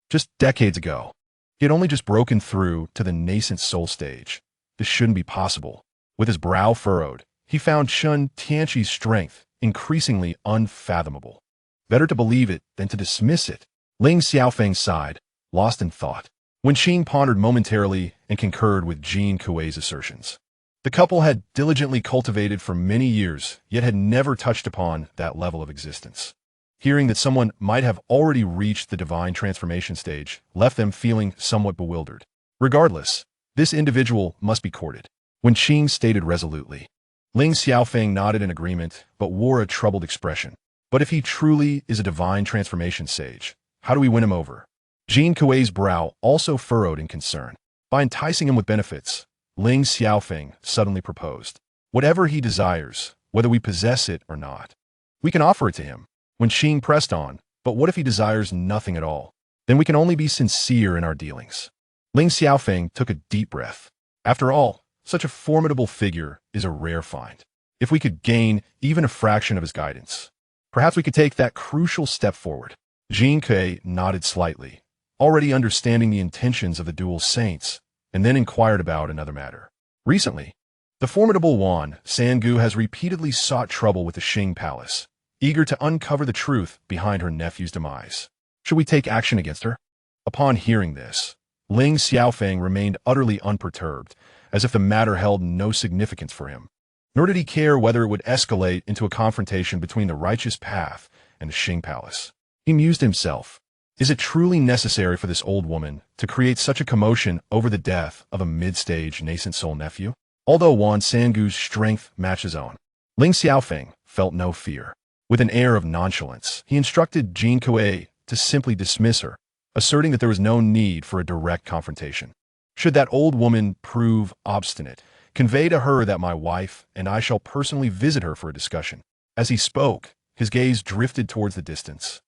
Just decades ago, he had only just broken through to the nascent soul stage. This shouldn't be possible. With his brow furrowed, he found Chen Tianqi's strength increasingly unfathomable. Better to believe it than to dismiss it. Ling Xiaofeng sighed, lost in thought. Wen Qing pondered momentarily and concurred with Jean Kuei's assertions. The couple had diligently cultivated for many years, yet had never touched upon that level of existence. Hearing that someone might have already reached the divine transformation stage left them feeling somewhat bewildered. Regardless, this individual must be courted. Wen Qing stated resolutely. Ling Xiaofeng nodded in agreement, but wore a troubled expression. But if he truly is a divine transformation sage, how do we win him over? Jin Kuei's brow also furrowed in concern. By enticing him with benefits, Ling Xiaofeng suddenly proposed. Whatever he desires, whether we possess it or not, we can offer it to him. When Xing pressed on, but what if he desires nothing at all? Then we can only be sincere in our dealings. Ling Xiaofeng took a deep breath. After all, such a formidable figure is a rare find. If we could gain even a fraction of his guidance, perhaps we could take that crucial step forward. Jin Kui nodded slightly, already understanding the intentions of the dual saints, and then inquired about another matter. Recently, the formidable Wan Sangu has repeatedly sought trouble with the Xing Palace, eager to uncover the truth behind her nephew's demise. Should we take action against her? Upon hearing this, Ling Xiaofeng remained utterly unperturbed, as if the matter held no significance for him. Nor did he care whether it would escalate into a confrontation between the righteous path and the Xing Palace. He mused himself. Is it truly necessary for this old woman to create such a commotion over the death of a mid-stage nascent soul nephew? Although Wan Sangu's strength matched his own, Ling Xiaofeng felt no fear. With an air of nonchalance, he instructed Jin Kui to simply dismiss her, asserting that there was no need for a direct confrontation. Should that old woman prove obstinate, convey to her that my wife and I shall personally visit her for a discussion. As he spoke, his gaze drifted towards the distance,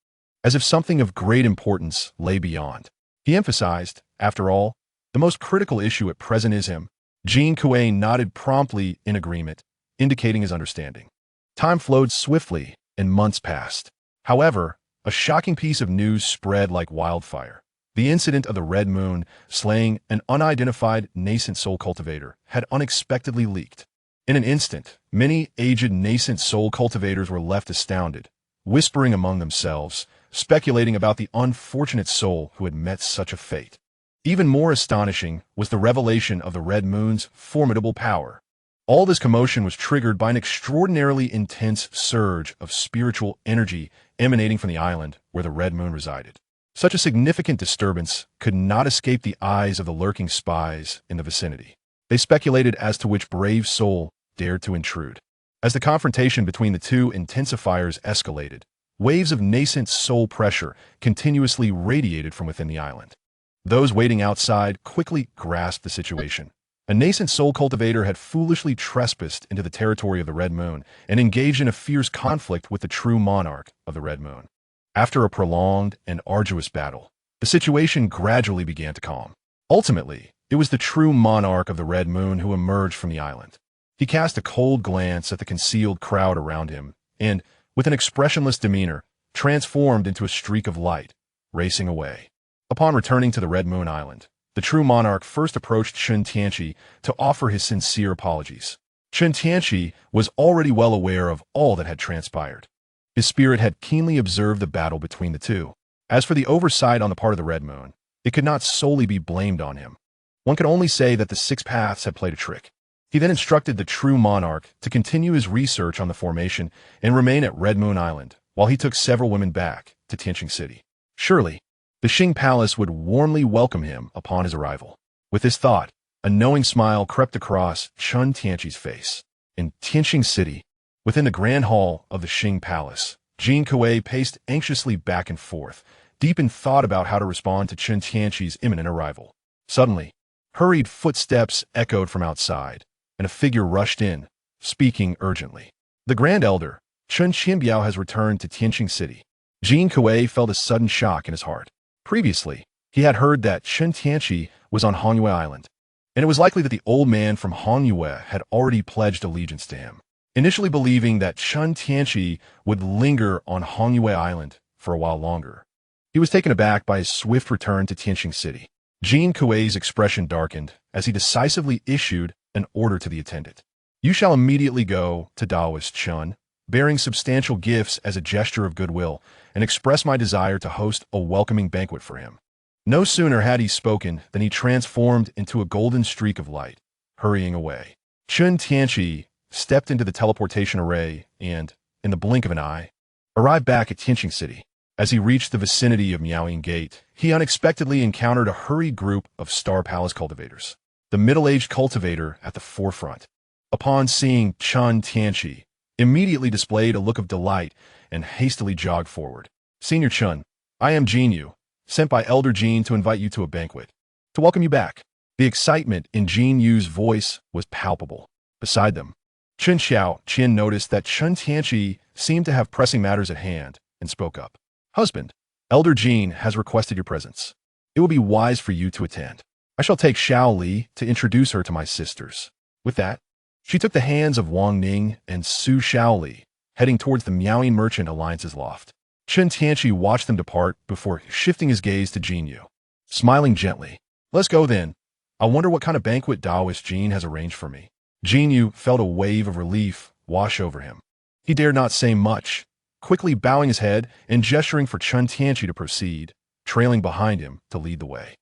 as if something of great importance lay beyond. He emphasized, after all, the most critical issue at present is him. Jin Kui nodded promptly in agreement, indicating his understanding. Time flowed swiftly, and months passed. However, a shocking piece of news spread like wildfire. The incident of the Red Moon slaying an unidentified nascent soul cultivator had unexpectedly leaked. In an instant, many aged nascent soul cultivators were left astounded, whispering among themselves, speculating about the unfortunate soul who had met such a fate. Even more astonishing was the revelation of the Red Moon's formidable power. All this commotion was triggered by an extraordinarily intense surge of spiritual energy emanating from the island where the Red Moon resided. Such a significant disturbance could not escape the eyes of the lurking spies in the vicinity. They speculated as to which brave soul dared to intrude. As the confrontation between the two intensifiers escalated, waves of nascent soul pressure continuously radiated from within the island. Those waiting outside quickly grasped the situation. A nascent soul cultivator had foolishly trespassed into the territory of the Red Moon and engaged in a fierce conflict with the true monarch of the Red Moon. After a prolonged and arduous battle, the situation gradually began to calm. Ultimately, it was the true monarch of the Red Moon who emerged from the island. He cast a cold glance at the concealed crowd around him and, with an expressionless demeanor, transformed into a streak of light, racing away. Upon returning to the Red Moon Island, the true monarch first approached Chen Tianqi to offer his sincere apologies. Chen Tianqi was already well aware of all that had transpired. His spirit had keenly observed the battle between the two. As for the oversight on the part of the Red Moon, it could not solely be blamed on him. One could only say that the Six Paths had played a trick. He then instructed the true monarch to continue his research on the formation and remain at Red Moon Island, while he took several women back to Tianqi City. Surely, the Xing Palace would warmly welcome him upon his arrival. With this thought, a knowing smile crept across Chen Tianqi's face. In Tianqi City, within the grand hall of the Xing Palace, Jin Kui paced anxiously back and forth, deep in thought about how to respond to Chen Tianqi's imminent arrival. Suddenly, hurried footsteps echoed from outside, and a figure rushed in, speaking urgently. The Grand Elder, Chen Qianbiao, has returned to Tianqi City. Jin Kui felt a sudden shock in his heart. Previously, he had heard that Chen Tianqi was on Honyue Island, and it was likely that the old man from Honyue had already pledged allegiance to him. Initially believing that Chen Tianqi would linger on Honyue Island for a while longer, he was taken aback by his swift return to Tianqi City. Jin Kuei's expression darkened as he decisively issued an order to the attendant. You shall immediately go to Taoist Chen, bearing substantial gifts as a gesture of goodwill, and express my desire to host a welcoming banquet for him. No sooner had he spoken than he transformed into a golden streak of light, hurrying away. Chen Tianqi stepped into the teleportation array and, in the blink of an eye, arrived back at Tianqi City. As he reached the vicinity of Miaoying Gate, he unexpectedly encountered a hurried group of Star Palace cultivators. The middle-aged cultivator at the forefront. Upon seeing Chen Tianqi, immediately displayed a look of delight and hastily jogged forward. Senior Chen, I am Jin Yu, sent by Elder Jin to invite you to a banquet. To welcome you back. The excitement in Jin Yu's voice was palpable. Beside them, Chen Xiao noticed that Chen Tianqi seemed to have pressing matters at hand and spoke up. Husband, Elder Jin has requested your presence. It will be wise for you to attend. I shall take Xiao Li to introduce her to my sisters. With that, she took the hands of Wang Ning and Su Xiaoli, heading towards the Miaoying Merchant Alliance's loft. Chen Tianqi watched them depart before shifting his gaze to Jin Yu. Smiling gently, let's go then. I wonder what kind of banquet Taoist Jin has arranged for me. Jin Yu felt a wave of relief wash over him. He dared not say much, quickly bowing his head and gesturing for Chen Tianqi to proceed, trailing behind him to lead the way.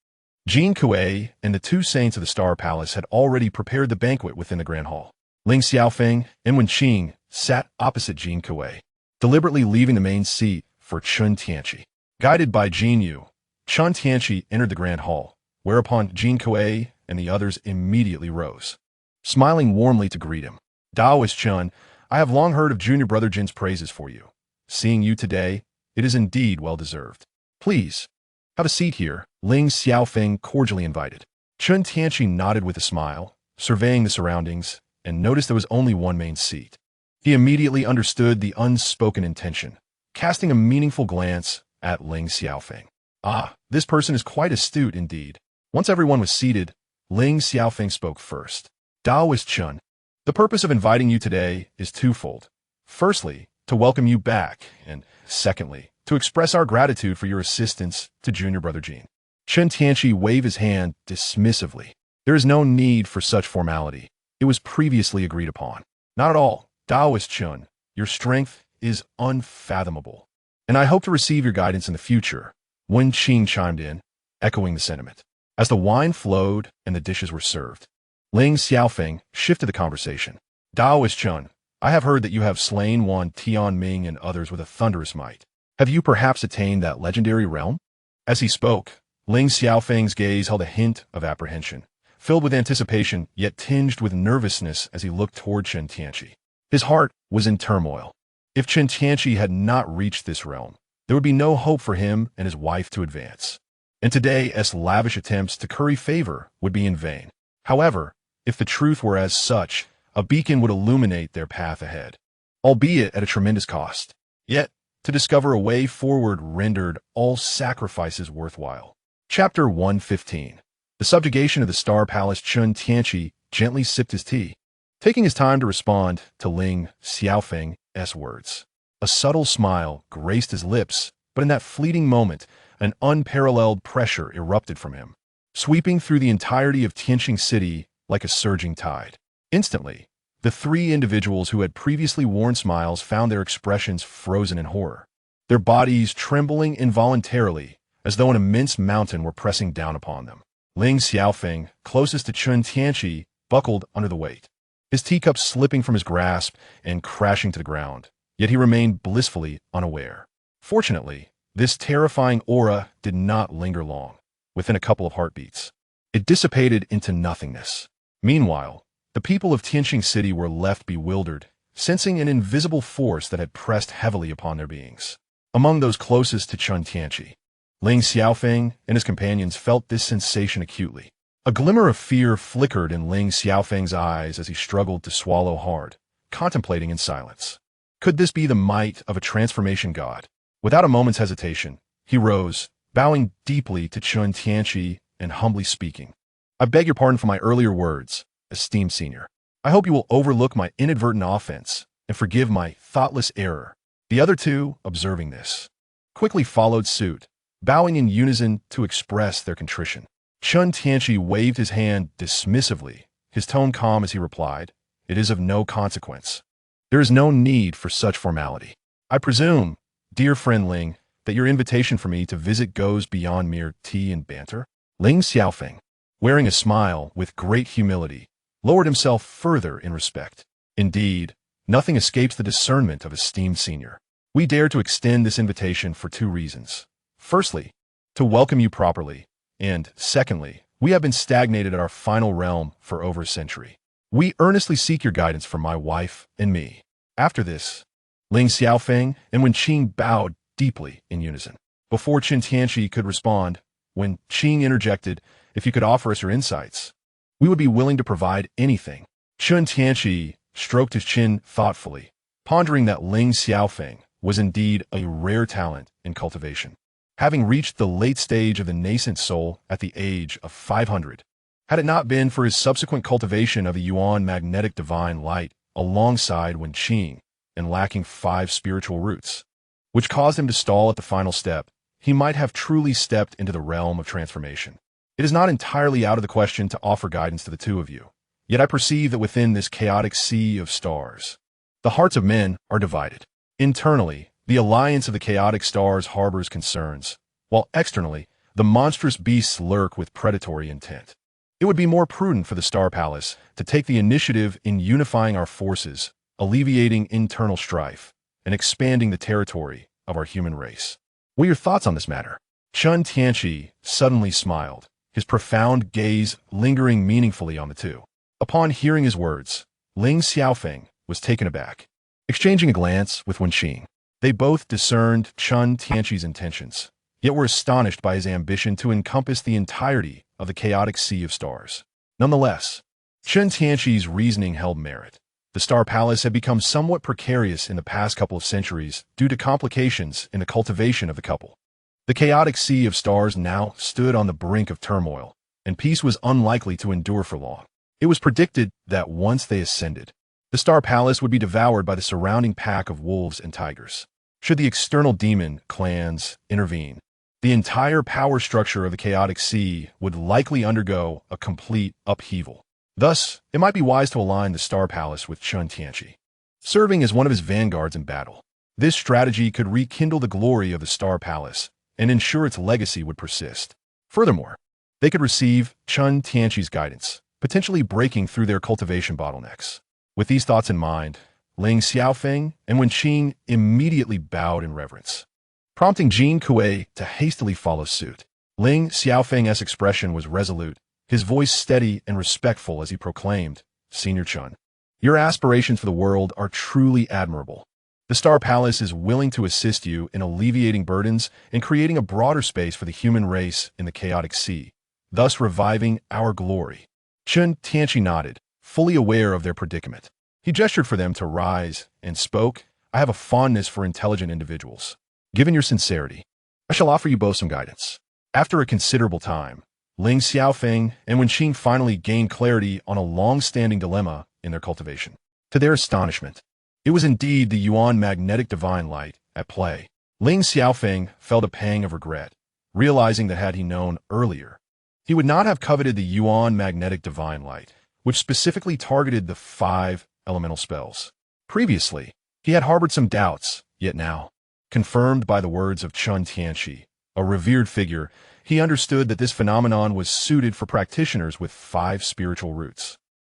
Jin Kuei and the two saints of the Star Palace had already prepared the banquet within the Grand Hall. Ling Xiaofeng and Wen Qing sat opposite Jin Kuei, deliberately leaving the main seat for Chen Tianqi. Guided by Jin Yu, Chen Tianqi entered the Grand Hall, whereupon Jin Kuei and the others immediately rose, smiling warmly to greet him. Taoist Chen, I have long heard of Junior Brother Jin's praises for you. Seeing you today, it is indeed well-deserved. Please, have a seat here, Ling Xiaofeng cordially invited. Chen Tianqi nodded with a smile, surveying the surroundings, and noticed there was only one main seat. He immediately understood the unspoken intention, casting a meaningful glance at Ling Xiaofeng. Ah, this person is quite astute indeed. Once everyone was seated, Ling Xiaofeng spoke first. Taoist Chen, the purpose of inviting you today is twofold. Firstly, to welcome you back, and secondly, to express our gratitude for your assistance to Junior Brother Jin. Chen Tianqi waved his hand dismissively. There is no need for such formality. It was previously agreed upon. Not at all. Taoist Chen, your strength is unfathomable, and I hope to receive your guidance in the future. Wen Qing chimed in, echoing the sentiment. As the wine flowed and the dishes were served, Ling Xiaofeng shifted the conversation. Taoist Chen, I have heard that you have slain Wan Tianming and others with a thunderous might. Have you perhaps attained that legendary realm? As he spoke, Ling Xiaofeng's gaze held a hint of apprehension, filled with anticipation yet tinged with nervousness as he looked toward Chen Tianqi. His heart was in turmoil. If Chen Tianqi had not reached this realm, there would be no hope for him and his wife to advance. And today's lavish attempts to curry favor would be in vain. However, if the truth were as such, a beacon would illuminate their path ahead, albeit at a tremendous cost. Yet, to discover a way forward rendered all sacrifices worthwhile. Chapter 115. The subjugation of the Star Palace. Chen Tianqi gently sipped his tea, taking his time to respond to Ling Xiaofeng's words. A subtle smile graced his lips, but in that fleeting moment, an unparalleled pressure erupted from him, sweeping through the entirety of Tianqing City like a surging tide. Instantly, the three individuals who had previously worn smiles found their expressions frozen in horror, their bodies trembling involuntarily as though an immense mountain were pressing down upon them. Ling Xiaofeng, closest to Chen Tianqi, buckled under the weight, his teacup slipping from his grasp and crashing to the ground, yet he remained blissfully unaware. Fortunately, this terrifying aura did not linger long. Within a couple of heartbeats, it dissipated into nothingness. Meanwhile, the people of Tianqing City were left bewildered, sensing an invisible force that had pressed heavily upon their beings. Among those closest to Chen Tianqi, Ling Xiaofeng and his companions felt this sensation acutely. A glimmer of fear flickered in Ling Xiaofeng's eyes as he struggled to swallow hard, contemplating in silence. Could this be the might of a transformation god? Without a moment's hesitation, he rose, bowing deeply to Chen Tianqi and humbly speaking. I beg your pardon for my earlier words, esteemed senior. I hope you will overlook my inadvertent offense and forgive my thoughtless error. The other two, observing this, quickly followed suit, bowing in unison to express their contrition. Chen Tianqi waved his hand dismissively, his tone calm as he replied, "It is of no consequence. There is no need for such formality. I presume, dear friend Ling, that your invitation for me to visit goes beyond mere tea and banter?" Ling Xiaofeng, wearing a smile with great humility, lowered himself further in respect. Indeed, nothing escapes the discernment of esteemed senior. We dare to extend this invitation for two reasons. Firstly, to welcome you properly, and secondly, we have been stagnated at our final realm for over a century. We earnestly seek your guidance for my wife and me. After this, Ling Xiaofeng and Wen Qing bowed deeply in unison. Before Chen Tianqi could respond, Wen Qing interjected, "If you could offer us your insights, we would be willing to provide anything." Chen Tianqi stroked his chin thoughtfully, pondering that Ling Xiaofeng was indeed a rare talent in cultivation. Having reached the late stage of the nascent soul at the age of 500, had it not been for his subsequent cultivation of the Yuan magnetic divine light alongside Wen Qing and lacking 5 spiritual roots, which caused him to stall at the final step, he might have truly stepped into the realm of transformation. It is not entirely out of the question to offer guidance to the two of you, yet I perceive that within this chaotic sea of stars, the hearts of men are divided. Internally, the alliance of the chaotic stars harbors concerns, while externally, the monstrous beasts lurk with predatory intent. It would be more prudent for the Star Palace to take the initiative in unifying our forces, alleviating internal strife, and expanding the territory of our human race. What are your thoughts on this matter? Chen Tianqi suddenly smiled, his profound gaze lingering meaningfully on the two. Upon hearing his words, Ling Xiaofeng was taken aback. Exchanging a glance with Wen Qing, they both discerned Chen Tianqi's intentions, yet were astonished by his ambition to encompass the entirety of the chaotic sea of stars. Nonetheless, Chen Tianqi's reasoning held merit. The Star Palace had become somewhat precarious in the past couple of centuries due to complications in the cultivation of the couple. The chaotic sea of stars now stood on the brink of turmoil, and peace was unlikely to endure for long. It was predicted that once they ascended, the Star Palace would be devoured by the surrounding pack of wolves and tigers. Should the external demon clans intervene, the entire power structure of the chaotic sea would likely undergo a complete upheaval. Thus, it might be wise to align the Star Palace with Chen Tianqi, serving as one of his vanguards in battle. This strategy could rekindle the glory of the Star Palace and ensure its legacy would persist. Furthermore, they could receive Chen Tianqi's guidance, potentially breaking through their cultivation bottlenecks. With these thoughts in mind, Ling Xiaofeng and Wen Qing immediately bowed in reverence, prompting Jin Kuei to hastily follow suit. Ling Xiaofeng's expression was resolute, his voice steady and respectful as he proclaimed, "Senior Chen, your aspirations for the world are truly admirable. The Star Palace is willing to assist you in alleviating burdens and creating a broader space for the human race in the chaotic sea, thus reviving our glory." Chen Tianqi nodded, fully aware of their predicament. He gestured for them to rise and spoke, "I have a fondness for intelligent individuals. Given your sincerity, I shall offer you both some guidance." After a considerable time, Ling Xiaofeng and Wen Qing finally gained clarity on a long-standing dilemma in their cultivation. To their astonishment, it was indeed the Yuan magnetic divine light at play. Ling Xiaofeng felt a pang of regret, realizing that had he known earlier, he would not have coveted the Yuan magnetic divine light, which specifically targeted the 5 elemental spells. Previously, he had harbored some doubts, yet now, confirmed by the words of Chen Tianqi, a revered figure, he understood that this phenomenon was suited for practitioners with 5 spiritual roots.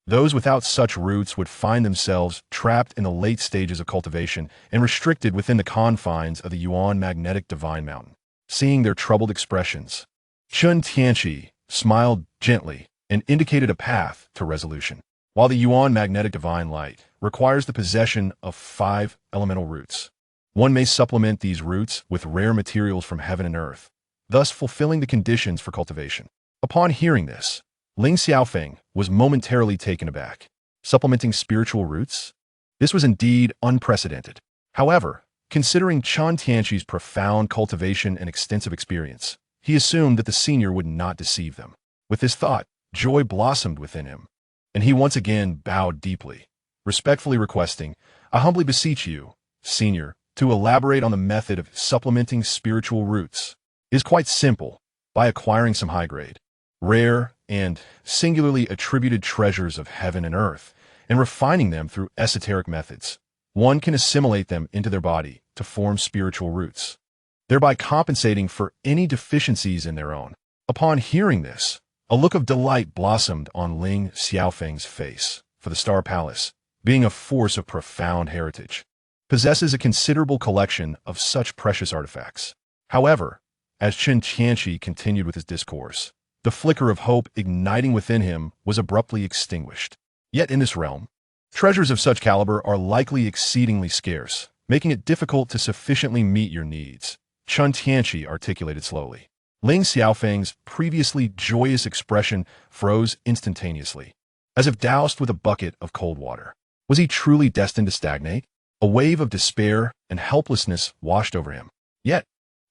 Those without such roots would find themselves trapped in the late stages of cultivation and restricted within the confines of the Yuan magnetic divine mountain. Seeing their troubled expressions, Chen Tianqi smiled gently and indicated a path to resolution. While the Yuan magnetic divine light requires the possession of 5 elemental roots, one may supplement these roots with rare materials from heaven and earth, thus fulfilling the conditions for cultivation. Upon hearing this, Ling Xiaofeng was momentarily taken aback. Supplementing spiritual roots? This was indeed unprecedented. However, considering Chen Tianqi's profound cultivation and extensive experience, he assumed that the senior would not deceive them. With this thought, joy blossomed within him, and he once again bowed deeply, respectfully requesting, "I humbly beseech you, senior, to elaborate on the method of supplementing spiritual roots. It is quite simple, by acquiring some high-grade, rare, and singularly attributed treasures of heaven and earth, and refining them through esoteric methods. One can assimilate them into their body to form spiritual roots, thereby compensating for any deficiencies in their own." Upon hearing this, a look of delight blossomed on Ling Xiaofeng's face, for the Star Palace, being a force of profound heritage, possesses a considerable collection of such precious artifacts. However, as Chen Tianqi continued with his discourse, the flicker of hope igniting within him was abruptly extinguished. Yet in this realm, Treasures of such caliber are likely exceedingly scarce, making it difficult to sufficiently meet your needs, Chen Tianqi articulated slowly. Ling Xiaofeng's previously joyous expression froze instantaneously, as if doused with a bucket of cold water. Was he truly destined to stagnate? A wave of despair and helplessness washed over him. Yet,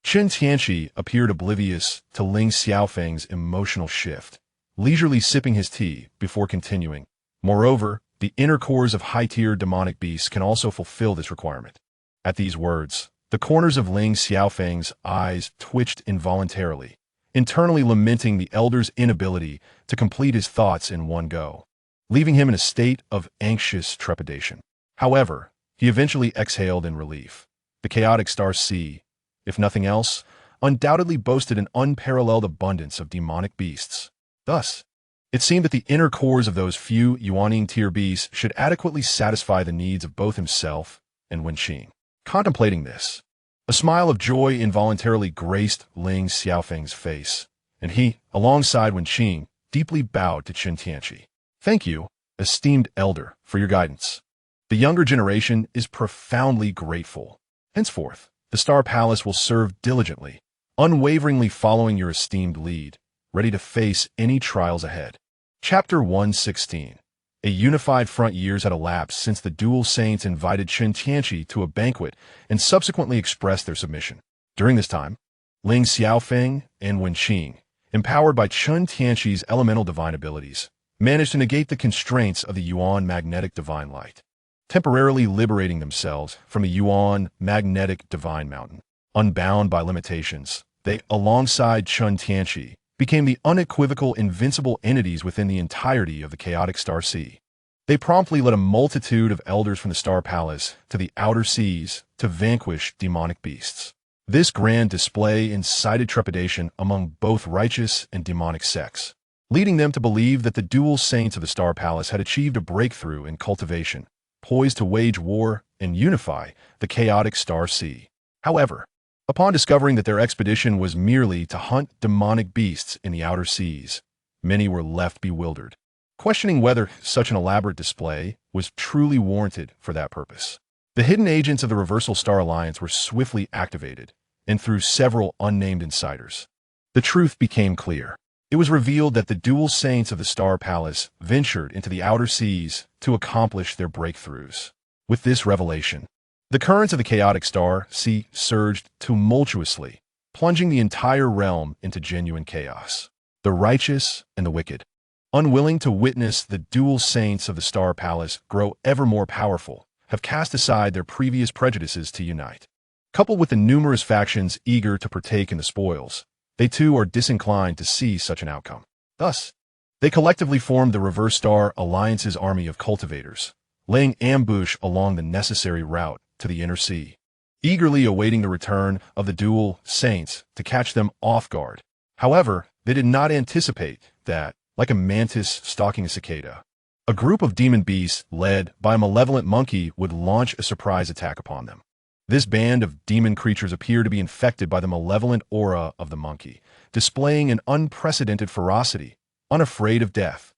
Chen Tianqi appeared oblivious to Ling Xiaofeng's emotional shift, leisurely sipping his tea before continuing. Moreover, the inner cores of high-tier demonic beasts can also fulfill this requirement. At these words, the corners of Ling Xiaofeng's eyes twitched involuntarily, internally lamenting the elder's inability to complete his thoughts in one go, leaving him in a state of anxious trepidation. However, he eventually exhaled in relief. The chaotic star sea, if nothing else, undoubtedly boasted an unparalleled abundance of demonic beasts. Thus, it seemed that the inner cores of those few Yuaning tier beasts should adequately satisfy the needs of both himself and Wenqing. Contemplating this, a smile of joy involuntarily graced Ling Xiaofeng's face, and he, alongside Wenqing, deeply bowed to Chen Tianqi. Thank you, esteemed elder, for your guidance. The younger generation is profoundly grateful. Henceforth, the Star Palace will serve diligently, unwaveringly following your esteemed lead, ready to face any trials ahead. Chapter 116. A unified front. Years had elapsed since the dual saints invited Chen Tianqi to a banquet and subsequently expressed their submission. During this time, Ling Xiaofeng and Wenqing, empowered by Chen Tianqi's elemental divine abilities, managed to negate the constraints of the Yuan magnetic divine light, temporarily liberating themselves from the Yuan magnetic divine mountain. Unbound by limitations, they, alongside Chen Tianqi, became the unequivocal invincible entities within the entirety of the chaotic star sea. They promptly led a multitude of elders from the Star Palace to the outer seas to vanquish demonic beasts. This grand display incited trepidation among both righteous and demonic sects, leading them to believe that the dual saints of the Star Palace had achieved a breakthrough in cultivation, poised to wage war and unify the chaotic star sea. However, upon discovering that their expedition was merely to hunt demonic beasts in the outer seas, many were left bewildered, questioning whether such an elaborate display was truly warranted for that purpose. The hidden agents of the Reversal Star Alliance were swiftly activated, and through several unnamed insiders, the truth became clear. It was revealed that the dual saints of the Star Palace ventured into the outer seas to accomplish their breakthroughs. With this revelation, the currents of the chaotic star sea surged tumultuously, plunging the entire realm into genuine chaos. The righteous and the wicked, unwilling to witness the dual saints of the Star Palace grow ever more powerful, have cast aside their previous prejudices to unite. Coupled with the numerous factions eager to partake in the spoils, they too are disinclined to see such an outcome. Thus, they collectively formed the Reverse Star Alliance's army of cultivators, laying ambush along the necessary route to the inner sea, eagerly awaiting the return of the dual saints to catch them off guard. However, they did not anticipate that, like a mantis stalking a cicada, a group of demon beasts led by a malevolent monkey would launch a surprise attack upon them. This band of demon creatures appeared to be infected by the malevolent aura of the monkey, displaying an unprecedented ferocity, unafraid of death.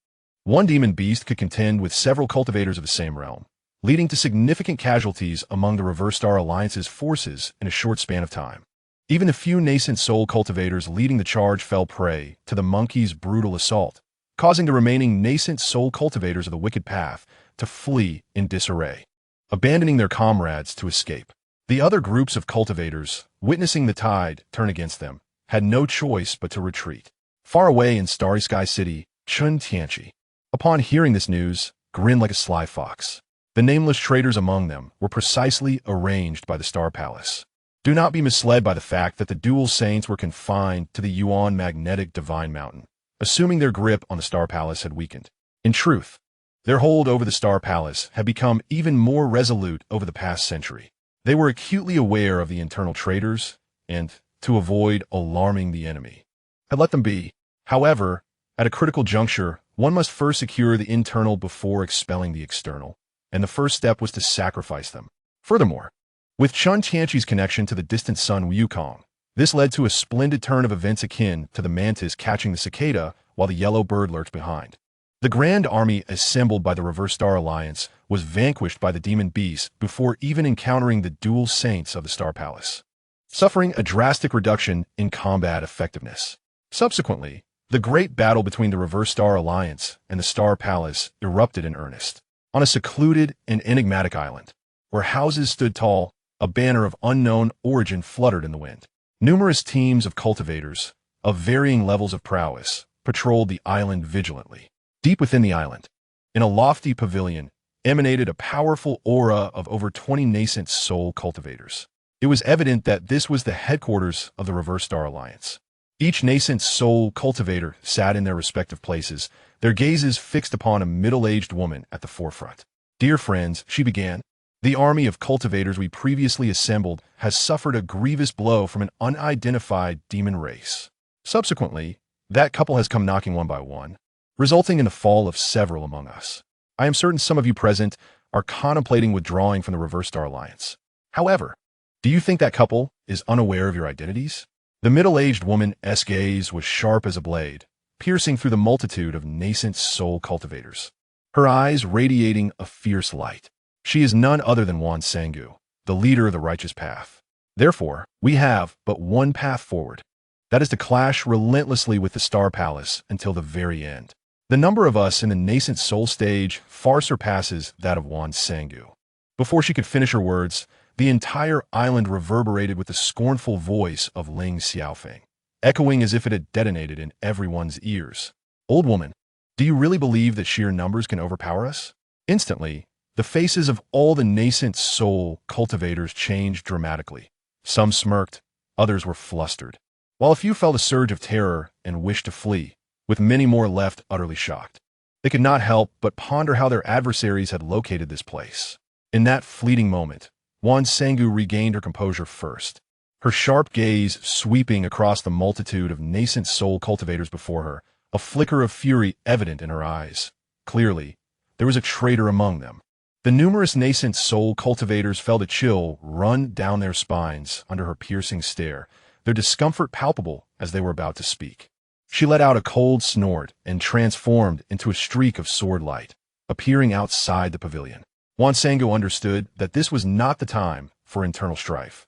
One demon beast could contend with several cultivators of the same realm, leading to significant casualties among the Reverse Star Alliance's forces in a short span of time. Even the few nascent soul cultivators leading the charge fell prey to the monkey's brutal assault, causing the remaining nascent soul cultivators of the Wicked Path to flee in disarray, abandoning their comrades to escape. The other groups of cultivators, witnessing the tide turn against them, had no choice but to retreat. Far away in Starry Sky City, Chen Tianqi, upon hearing this news, grinned like a sly fox. The nameless traitors among them were precisely arranged by the Star Palace. Do not be misled by the fact that the dual saints were confined to the Yuan magnetic divine mountain, assuming their grip on the Star Palace had weakened. In truth, their hold over the Star Palace had become even more resolute over the past century. They were acutely aware of the internal traitors, and, to avoid alarming the enemy, had let them be. However, at a critical juncture, one must first secure the internal before expelling the external, and the first step was to sacrifice them. Furthermore, with Chen Tianqi's connection to the distant sun Wukong, this led to a splendid turn of events akin to the mantis catching the cicada while the yellow bird lurked behind. The grand army assembled by the Reverse Star Alliance was vanquished by the demon beast before even encountering the dual saints of the Star Palace, suffering a drastic reduction in combat effectiveness. Subsequently, the great battle between the Reverse Star Alliance and the Star Palace erupted in earnest. On a secluded and enigmatic island, where houses stood tall, a banner of unknown origin fluttered in the wind. Numerous teams of cultivators, of varying levels of prowess, patrolled the island vigilantly. Deep within the island, in a lofty pavilion, emanated a powerful aura of over 20 nascent soul cultivators. It was evident that this was the headquarters of the Reverse Star Alliance. Each nascent soul cultivator sat in their respective places, their gazes fixed upon a middle-aged woman at the forefront. "Dear friends," she began, "the army of cultivators we previously assembled has suffered a grievous blow from an unidentified demon race. Subsequently, that couple has come knocking one by one, resulting in the fall of several among us. I am certain some of you present are contemplating withdrawing from the Reverse Star Alliance. However, do you think that couple is unaware of your identities?" The middle-aged woman's gaze was sharp as a blade, piercing through the multitude of nascent soul cultivators, her eyes radiating a fierce light. "She is none other than Wan Sangu, the leader of the righteous path. Therefore, we have but one path forward. That is to clash relentlessly with the Star Palace until the very end. The number of us in the nascent soul stage far surpasses that of Wan Sangu." Before she could finish her words, the entire island reverberated with the scornful voice of Ling Xiaofeng, echoing as if it had detonated in everyone's ears. "Old woman, do you really believe that sheer numbers can overpower us?" Instantly, the faces of all the nascent soul cultivators changed dramatically. Some smirked, others were flustered, while a few felt a surge of terror and wished to flee, with many more left utterly shocked. They could not help but ponder how their adversaries had located this place. In that fleeting moment, Wan Sangu regained her composure first, her sharp gaze sweeping across the multitude of nascent soul cultivators before her, a flicker of fury evident in her eyes. Clearly, there was a traitor among them. The numerous nascent soul cultivators felt a chill run down their spines under her piercing stare, their discomfort palpable as they were about to speak. She let out a cold snort and transformed into a streak of sword light, appearing outside the pavilion. Wan Sangu understood that this was not the time for internal strife.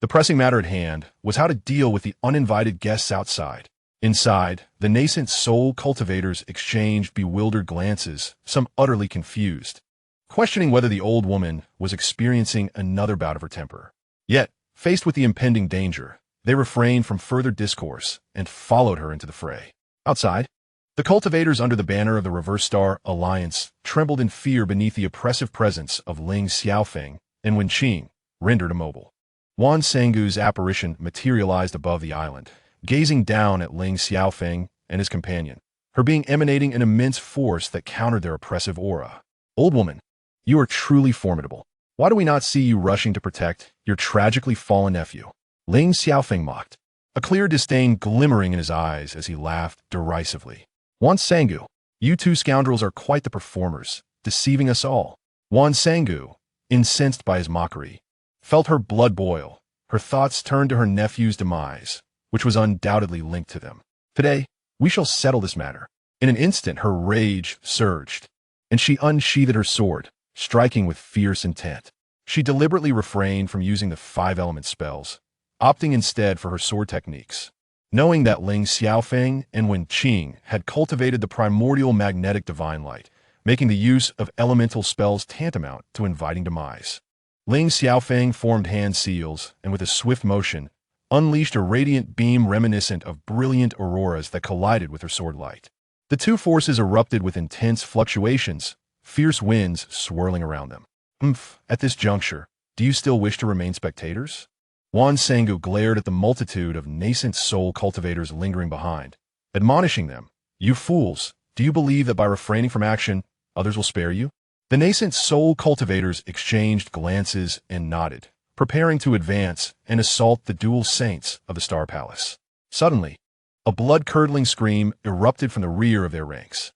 The pressing matter at hand was how to deal with the uninvited guests outside. Inside, the nascent soul cultivators exchanged bewildered glances, some utterly confused, questioning whether the old woman was experiencing another bout of her temper. Yet, faced with the impending danger, they refrained from further discourse and followed her into the fray. Outside, the cultivators under the banner of the Reverse Star Alliance trembled in fear beneath the oppressive presence of Ling Xiaofeng and Wenqing, rendered immobile. Wan Sangu's apparition materialized above the island, gazing down at Ling Xiaofeng and his companion, her being emanating an immense force that countered their oppressive aura. "Old woman, you are truly formidable. Why do we not see you rushing to protect your tragically fallen nephew?" Ling Xiaofeng mocked, a clear disdain glimmering in his eyes as he laughed derisively. "Wan Sangu, you two scoundrels are quite the performers, deceiving us all." Wan Sangu, incensed by his mockery, felt her blood boil. Her thoughts turned to her nephew's demise, which was undoubtedly linked to them. "Today, we shall settle this matter." In an instant, her rage surged, and she unsheathed her sword, striking with fierce intent. She deliberately refrained from using the 5-element spells, opting instead for her sword techniques. Knowing that Ling Xiaofeng and Wenqing had cultivated the primordial magnetic divine light, making the use of elemental spells tantamount to inviting demise, Ling Xiaofeng formed hand seals and with a swift motion, unleashed a radiant beam reminiscent of brilliant auroras that collided with her sword light. The two forces erupted with intense fluctuations, fierce winds swirling around them. At this juncture, do you still wish to remain spectators?" Wan Sangu glared at the multitude of nascent soul cultivators lingering behind, admonishing them, "You fools, do you believe that by refraining from action, others will spare you?" The nascent soul cultivators exchanged glances and nodded, preparing to advance and assault the dual saints of the Star Palace. Suddenly, a blood-curdling scream erupted from the rear of their ranks.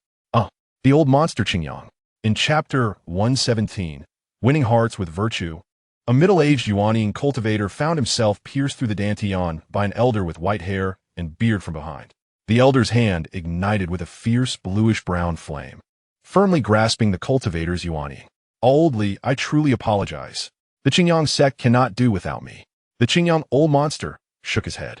The old monster Qingyang. In Chapter 117, Winning Hearts with Virtue, a middle-aged Yuanian cultivator found himself pierced through the dantian by an elder with white hair and beard from behind. The elder's hand ignited with a fierce bluish-brown flame, firmly grasping the cultivator's yuaning. Old Li, I truly apologize. The Qingyang sect cannot do without me. The Qingyang old monster shook his head,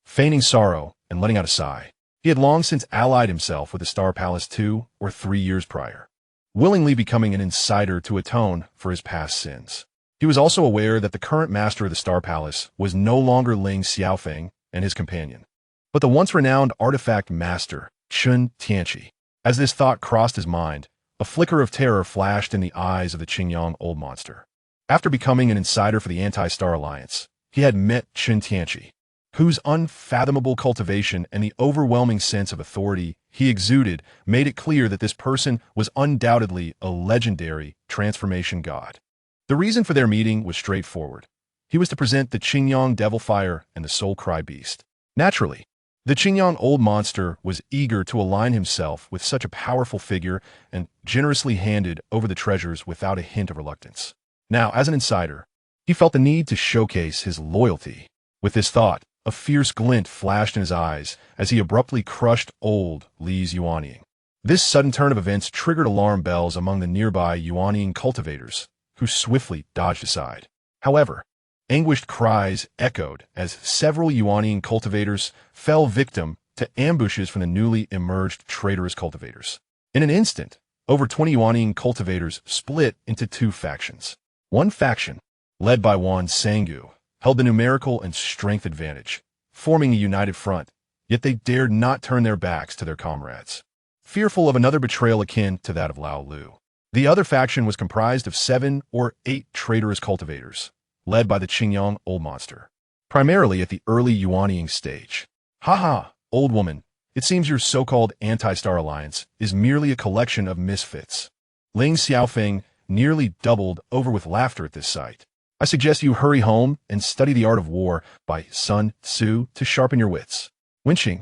feigning sorrow and letting out a sigh. He had long since allied himself with the Star Palace 2 or 3 years prior, willingly becoming an insider to atone for his past sins. He was also aware that the current master of the Star Palace was no longer Ling Xiaofeng and his companion, but the once-renowned artifact master, Chen Tianqi. As this thought crossed his mind, a flicker of terror flashed in the eyes of the Qingyang old monster. After becoming an insider for the Anti-Star Alliance, he had met Chen Tianqi, whose unfathomable cultivation and the overwhelming sense of authority he exuded made it clear that this person was undoubtedly a legendary transformation god. The reason for their meeting was straightforward. He was to present the Qingyang Devil Fire and the Soul Cry Beast. Naturally, the Qingyang old monster was eager to align himself with such a powerful figure and generously handed over the treasures without a hint of reluctance. Now, as an insider, he felt the need to showcase his loyalty. With this thought, a fierce glint flashed in his eyes as he abruptly crushed old Li's yuaning. This sudden turn of events triggered alarm bells among the nearby yuaning cultivators, who swiftly dodged aside. However, anguished cries echoed as several yuaning cultivators fell victim to ambushes from the newly emerged traitorous cultivators. In an instant, over 20 yuaning cultivators split into 2 factions. One faction, led by Wan Sangu, held the numerical and strength advantage, forming a united front, yet they dared not turn their backs to their comrades, fearful of another betrayal akin to that of Lao Lu. The other faction was comprised of 7 or 8 traitorous cultivators, led by the Qingyang old monster, primarily at the early yuaning stage. Haha, old woman, it seems your so-called Anti-Star Alliance is merely a collection of misfits. Ling Xiaofeng nearly doubled over with laughter at this sight. I suggest you hurry home and study the art of war by Sun Tzu to sharpen your wits. Wenqing,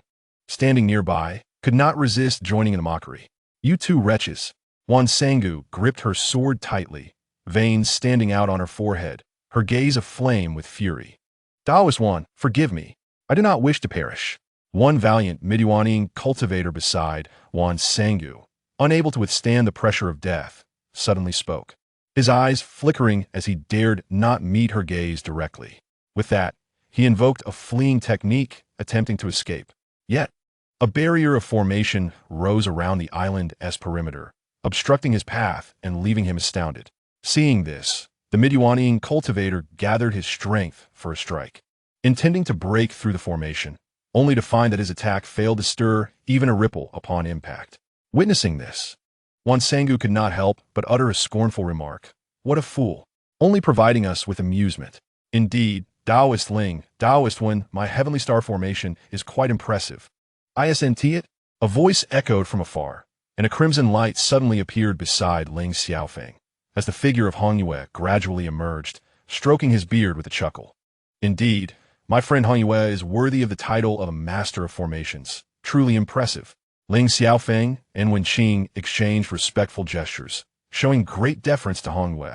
standing nearby, could not resist joining in the mockery. You 2 wretches. Wan Sangu gripped her sword tightly, veins standing out on her forehead, her gaze aflame with fury. Taoist Wan, forgive me. I do not wish to perish. One valiant Midyuaning cultivator beside Wan Sangu, unable to withstand the pressure of death, suddenly spoke, his eyes flickering as he dared not meet her gaze directly. With that, he invoked a fleeing technique, attempting to escape. Yet, a barrier of formation rose around the island's perimeter, obstructing his path and leaving him astounded. Seeing this, the Midyuaning cultivator gathered his strength for a strike, intending to break through the formation, only to find that his attack failed to stir even a ripple upon impact. Witnessing this, Wan Sangu could not help but utter a scornful remark. What a fool, only providing us with amusement. Indeed, Taoist Ling, Taoist Wen, my heavenly star formation is quite impressive. Isn't it? A voice echoed from afar, and a crimson light suddenly appeared beside Ling Xiaofeng, as the figure of Hong Yue gradually emerged, stroking his beard with a chuckle. Indeed, my friend Hong Yue is worthy of the title of a master of formations. Truly impressive. Ling Xiaofeng and Wenqing exchanged respectful gestures, showing great deference to Hong Yue,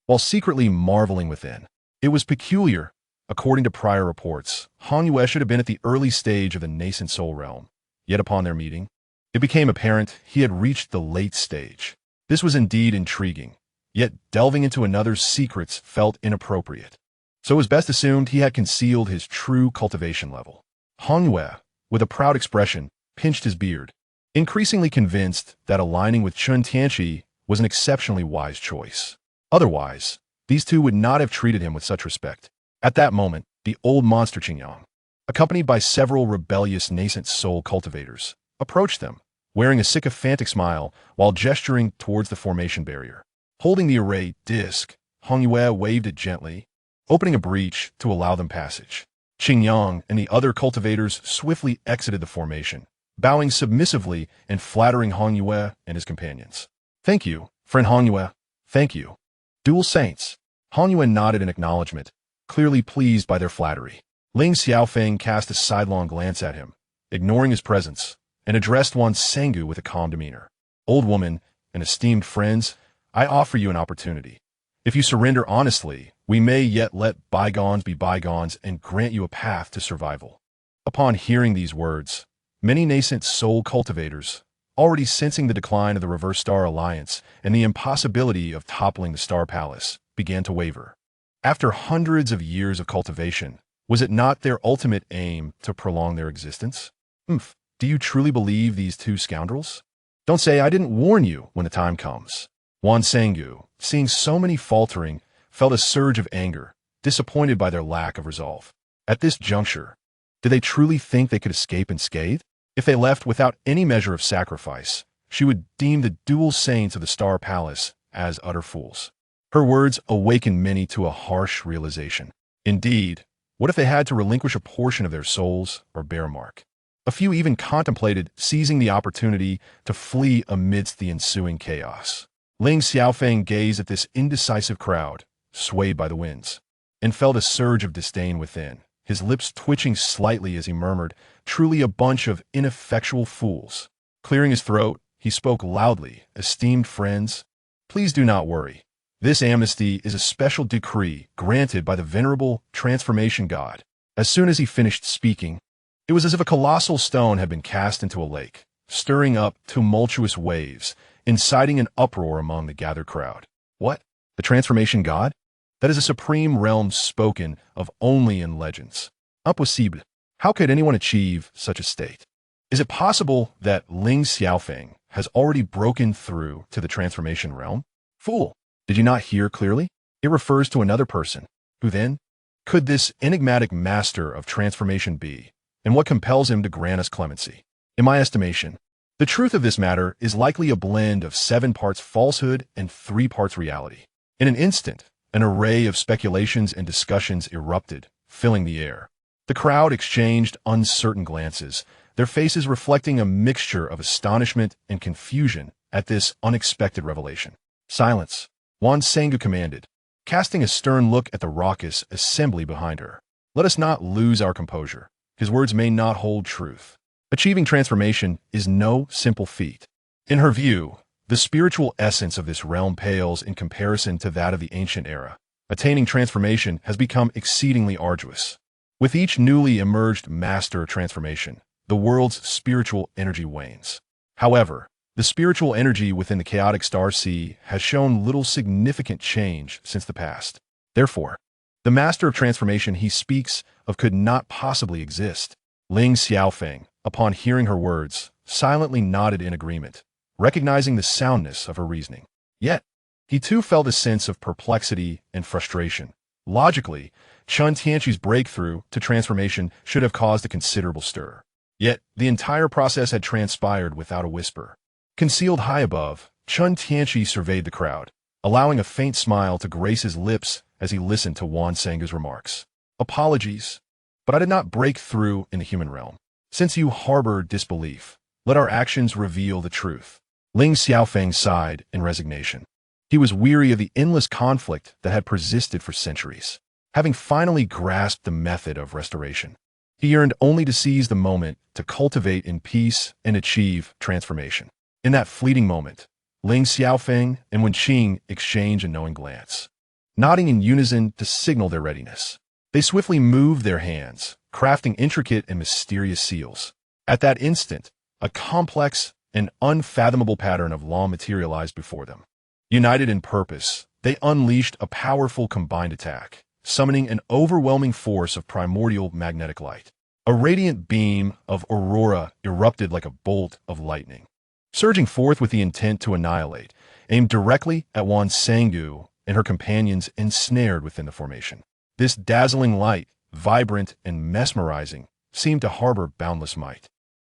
while secretly marveling within. It was peculiar. According to prior reports, Hong Yue should have been at the early stage of the nascent soul realm. Yet upon their meeting, it became apparent he had reached the late stage. This was indeed intriguing, yet delving into another's secrets felt inappropriate. So it was best assumed he had concealed his true cultivation level. Hong Yue, with a proud expression, pinched his beard, increasingly convinced that aligning with Chen Tianqi was an exceptionally wise choice. Otherwise, these two would not have treated him with such respect. At that moment, the old monster Qingyang, accompanied by several rebellious nascent soul cultivators, approached them, wearing a sycophantic smile while gesturing towards the formation barrier. Holding the array disc, Hong Yue waved it gently, opening a breach to allow them passage. Qingyang and the other cultivators swiftly exited the formation, bowing submissively and flattering Hong Yue and his companions. Thank you, friend Hong Yue. Thank you. Dual Saints. Hong Yue nodded in acknowledgement, clearly pleased by their flattery. Ling Xiaofeng cast a sidelong glance at him, ignoring his presence, and addressed Wan Sangu with a calm demeanor. Old woman and esteemed friends, I offer you an opportunity. If you surrender honestly, we may yet let bygones be bygones and grant you a path to survival. Upon hearing these words, Many nascent soul cultivators, already sensing the decline of the Reverse Star Alliance and the impossibility of toppling the Star Palace, began to waver. After hundreds of years of cultivation, was it not their ultimate aim to prolong their existence? Do you truly believe these two scoundrels? Don't say I didn't warn you when the time comes. Wan Sangu, seeing so many faltering, felt a surge of anger, disappointed by their lack of resolve. At this juncture, did they truly think they could escape unscathed? If they left without any measure of sacrifice, she would deem the dual saints of the Star Palace as utter fools. Her words awakened many to a harsh realization. Indeed, what if they had to relinquish a portion of their souls or bear mark? A few even contemplated seizing the opportunity to flee amidst the ensuing chaos. Ling Xiaofeng gazed at this indecisive crowd, swayed by the winds, and felt a surge of disdain within, his lips twitching slightly as he murmured, "Truly a bunch of ineffectual fools." Clearing his throat, he spoke loudly, "Esteemed friends, please do not worry. This amnesty is a special decree granted by the venerable transformation god." As soon as he finished speaking, it was as if a colossal stone had been cast into a lake, stirring up tumultuous waves, inciting an uproar among the gathered crowd. What? The transformation god? That is a supreme realm spoken of only in legends. Impossible. How could anyone achieve such a state? Is it possible that Ling Xiaofeng has already broken through to the transformation realm? Fool! Did you not hear clearly? It refers to another person. Who then? Could this enigmatic master of transformation be? And what compels him to grant us clemency? In my estimation, the truth of this matter is likely a blend of 7 parts falsehood and 3 parts reality. In an instant, an array of speculations and discussions erupted, filling the air. The crowd exchanged uncertain glances, their faces reflecting a mixture of astonishment and confusion at this unexpected revelation. "Silence," Wan Sangu commanded, casting a stern look at the raucous assembly behind her. "Let us not lose our composure. His words may not hold truth. Achieving transformation is no simple feat." In her view, the spiritual essence of this realm pales in comparison to that of the ancient era. Attaining transformation has become exceedingly arduous. With each newly emerged master transformation, the world's spiritual energy wanes. However, the spiritual energy within the chaotic star sea has shown little significant change since the past. Therefore, the master of transformation he speaks of could not possibly exist. Ling Xiaofeng, upon hearing her words, silently nodded in agreement, recognizing the soundness of her reasoning. Yet, he too felt a sense of perplexity and frustration. Logically, Chen Tianqi's breakthrough to transformation should have caused a considerable stir. Yet, the entire process had transpired without a whisper. Concealed high above, Chen Tianqi surveyed the crowd, allowing a faint smile to grace his lips as he listened to Wan Sangu's remarks. "Apologies, but I did not break through in the human realm. Since you harbor disbelief, let our actions reveal the truth." Ling Xiaofeng sighed in resignation. He was weary of the endless conflict that had persisted for centuries. Having finally grasped the method of restoration, he yearned only to seize the moment to cultivate in peace and achieve transformation. In that fleeting moment, Ling Xiaofeng and Wenqing exchanged a knowing glance, nodding in unison to signal their readiness. They swiftly moved their hands, crafting intricate and mysterious seals. At that instant, a complex and unfathomable pattern of law materialized before them. United in purpose, they unleashed a powerful combined attack, summoning an overwhelming force of primordial magnetic light. A radiant beam of aurora erupted like a bolt of lightning, surging forth with the intent to annihilate, aimed directly at Wan Sangu and her companions ensnared within the formation. This dazzling light, vibrant and mesmerizing, seemed to harbor boundless might.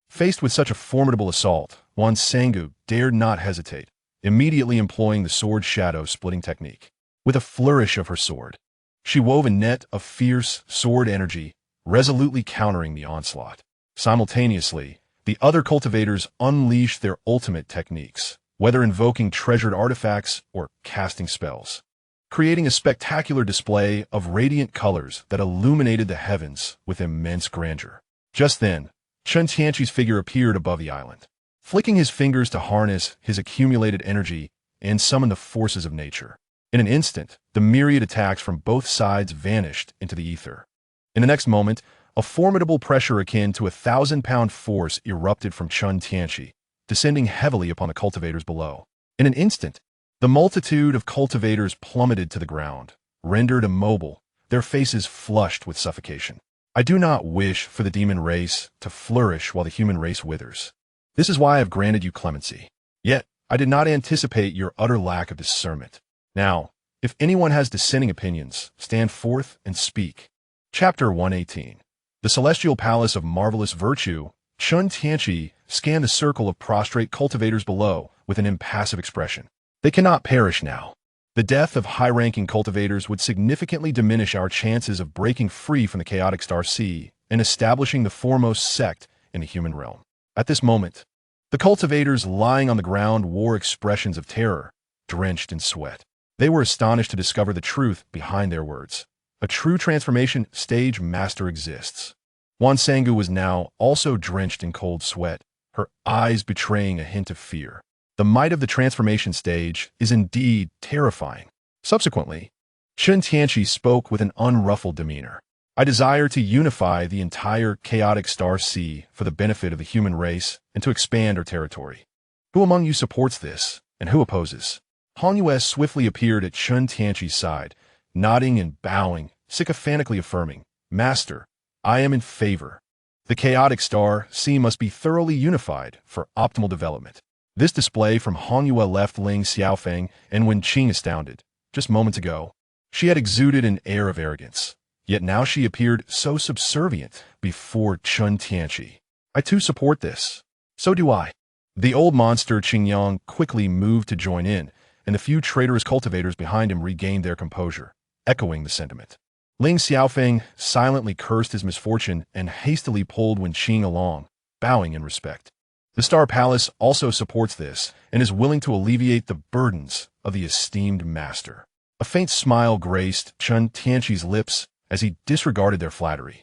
Faced with such a formidable assault, Wan Sangu dared not hesitate, immediately employing the sword shadow splitting technique. With a flourish of her sword, she wove a net of fierce sword energy, resolutely countering the onslaught. Simultaneously, the other cultivators unleashed their ultimate techniques, whether invoking treasured artifacts or casting spells, creating a spectacular display of radiant colors that illuminated the heavens with immense grandeur. Just then, Chen Tianqi's figure appeared above the island, flicking his fingers to harness his accumulated energy and summon the forces of nature. In an instant, the myriad attacks from both sides vanished into the ether. In the next moment, A formidable pressure akin to a 1,000-pound force erupted from Chen Tianqi, descending heavily upon the cultivators below. In an instant, the multitude of cultivators plummeted to the ground, rendered immobile, their faces flushed with suffocation. I do not wish for the demon race to flourish while the human race withers. This is why I have granted you clemency. Yet, I did not anticipate your utter lack of discernment. Now, if anyone has dissenting opinions, stand forth and speak. Chapter 118. The Celestial Palace of Marvelous Virtue. Chen Tianqi scanned the circle of prostrate cultivators below with an impassive expression. They cannot perish now. The death of high-ranking cultivators would significantly diminish our chances of breaking free from the chaotic star sea and establishing the foremost sect in the human realm. At this moment, the cultivators lying on the ground wore expressions of terror, drenched in sweat. They were astonished to discover the truth behind their words. A true transformation stage master exists. Wan Sangu was now also drenched in cold sweat, her eyes betraying a hint of fear. The might of the transformation stage is indeed terrifying. Subsequently, Chen Tianqi spoke with an unruffled demeanor. I desire to unify the entire chaotic star sea for the benefit of the human race and to expand our territory. Who among you supports this, and who opposes? Han Yue swiftly appeared at Chen Tianqi's side, nodding and bowing, sycophantically affirming, Master, I am in favor. The chaotic star sea must be thoroughly unified for optimal development. This display from Han Yue left Ling Xiaofeng and Wen Qing astounded. Just moments ago, she had exuded an air of arrogance, yet now she appeared so subservient before Chen Tianqi. I too support this. So do I. The old monster Qingyang quickly moved to join in, and the few traitorous cultivators behind him regained their composure, echoing the sentiment. Ling Xiaofeng silently cursed his misfortune and hastily pulled Wen Qing along, bowing in respect. The Star Palace also supports this and is willing to alleviate the burdens of the esteemed master. A faint smile graced Chen Tianqi's lips as he disregarded their flattery,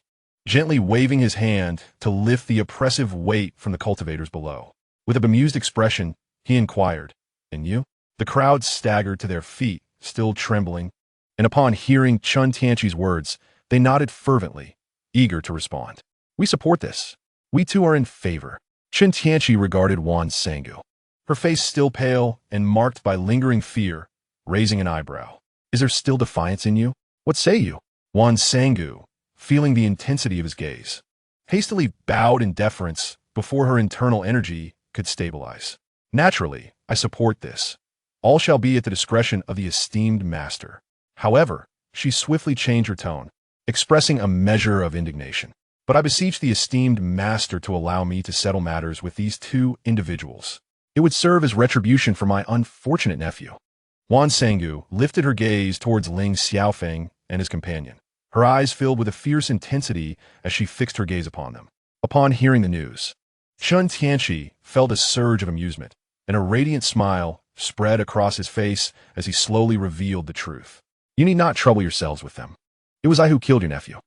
gently waving his hand to lift the oppressive weight from the cultivators below. With a bemused expression, he inquired, And you? The crowd staggered to their feet, still trembling, and upon hearing Chen Tianqi's words, they nodded fervently, eager to respond. We support this. We too are in favor. Chen Tianqi regarded Wan Sangu, her face still pale and marked by lingering fear, raising an eyebrow. Is there still defiance in you? What say you? Wan Sangu, feeling the intensity of his gaze, hastily bowed in deference before her internal energy could stabilize. Naturally, I support this. All shall be at the discretion of the esteemed master. However, she swiftly changed her tone, expressing a measure of indignation. But I beseech the esteemed master to allow me to settle matters with these two individuals. It would serve as retribution for my unfortunate nephew. Wan Sangu lifted her gaze towards Ling Xiaofeng and his companion, her eyes filled with a fierce intensity as she fixed her gaze upon them. Upon hearing the news, Chen Tianqi felt a surge of amusement, and a radiant smile spread across his face as he slowly revealed the truth. You need not trouble yourselves with them. It was I who killed your nephew.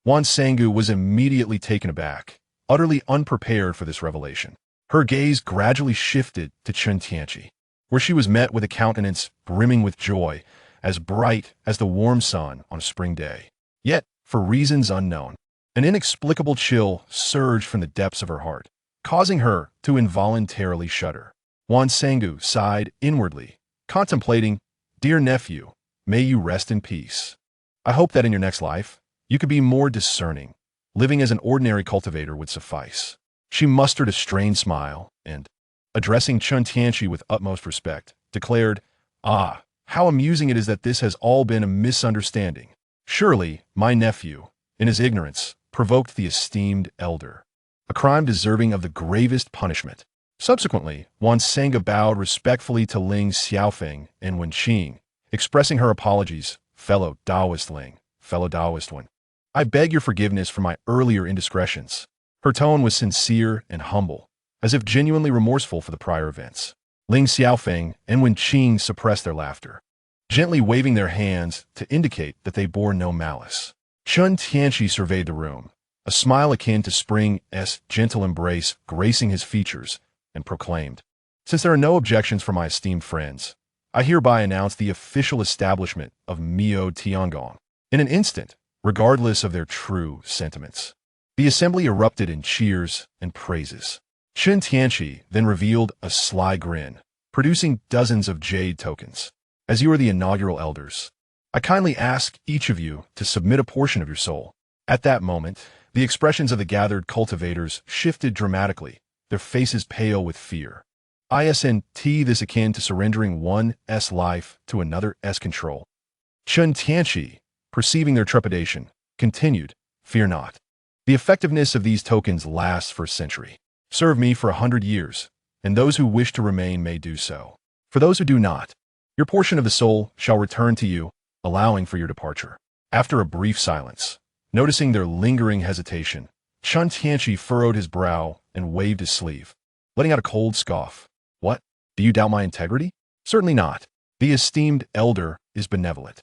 Wan Sangu was immediately taken aback, utterly unprepared for this revelation. Her gaze gradually shifted to Chen Tianqi, where she was met with a countenance brimming with joy, as bright as the warm sun on a spring day. Yet, for reasons unknown, an inexplicable chill surged from the depths of her heart, causing her to involuntarily shudder. Wan Sangu sighed inwardly, contemplating, Dear nephew, may you rest in peace. I hope that in your next life, you could be more discerning. Living as an ordinary cultivator would suffice. She mustered a strained smile and, addressing Chen Tianqi with utmost respect, declared, Ah, how amusing it is that this has all been a misunderstanding. Surely, my nephew, in his ignorance, provoked the esteemed elder, a crime deserving of the gravest punishment. Subsequently, Wan Sangu bowed respectfully to Ling Xiaofeng and Wen Qing, expressing her apologies, fellow Taoist Ling, fellow Taoist Wen. I beg your forgiveness for my earlier indiscretions. Her tone was sincere and humble, as if genuinely remorseful for the prior events. Ling Xiaofeng and Wen Qing suppressed their laughter, gently waving their hands to indicate that they bore no malice. Chen Tianqi surveyed the room, a smile akin to spring's gentle embrace gracing his features, and proclaimed, Since there are no objections from my esteemed friends, I hereby announce the official establishment of Miao Tiangong. In an instant, regardless of their true sentiments. The assembly erupted in cheers and praises. Chen Tianqi then revealed a sly grin, producing dozens of jade tokens. As you are the inaugural elders, I kindly ask each of you to submit a portion of your soul. At that moment, the expressions of the gathered cultivators shifted dramatically, their faces pale with fear. Isn't this akin to surrendering one's life to another's control? Chen Tianqi, perceiving their trepidation, continued, "Fear not. The effectiveness of these tokens lasts for a century. Serve me for 100 years, and those who wish to remain may do so. For those who do not, your portion of the soul shall return to you, allowing for your departure." After a brief silence, noticing their lingering hesitation, Chen Tianqi furrowed his brow and waved his sleeve, letting out a cold scoff. "What? Do you doubt my integrity? Certainly not. The esteemed elder is benevolent,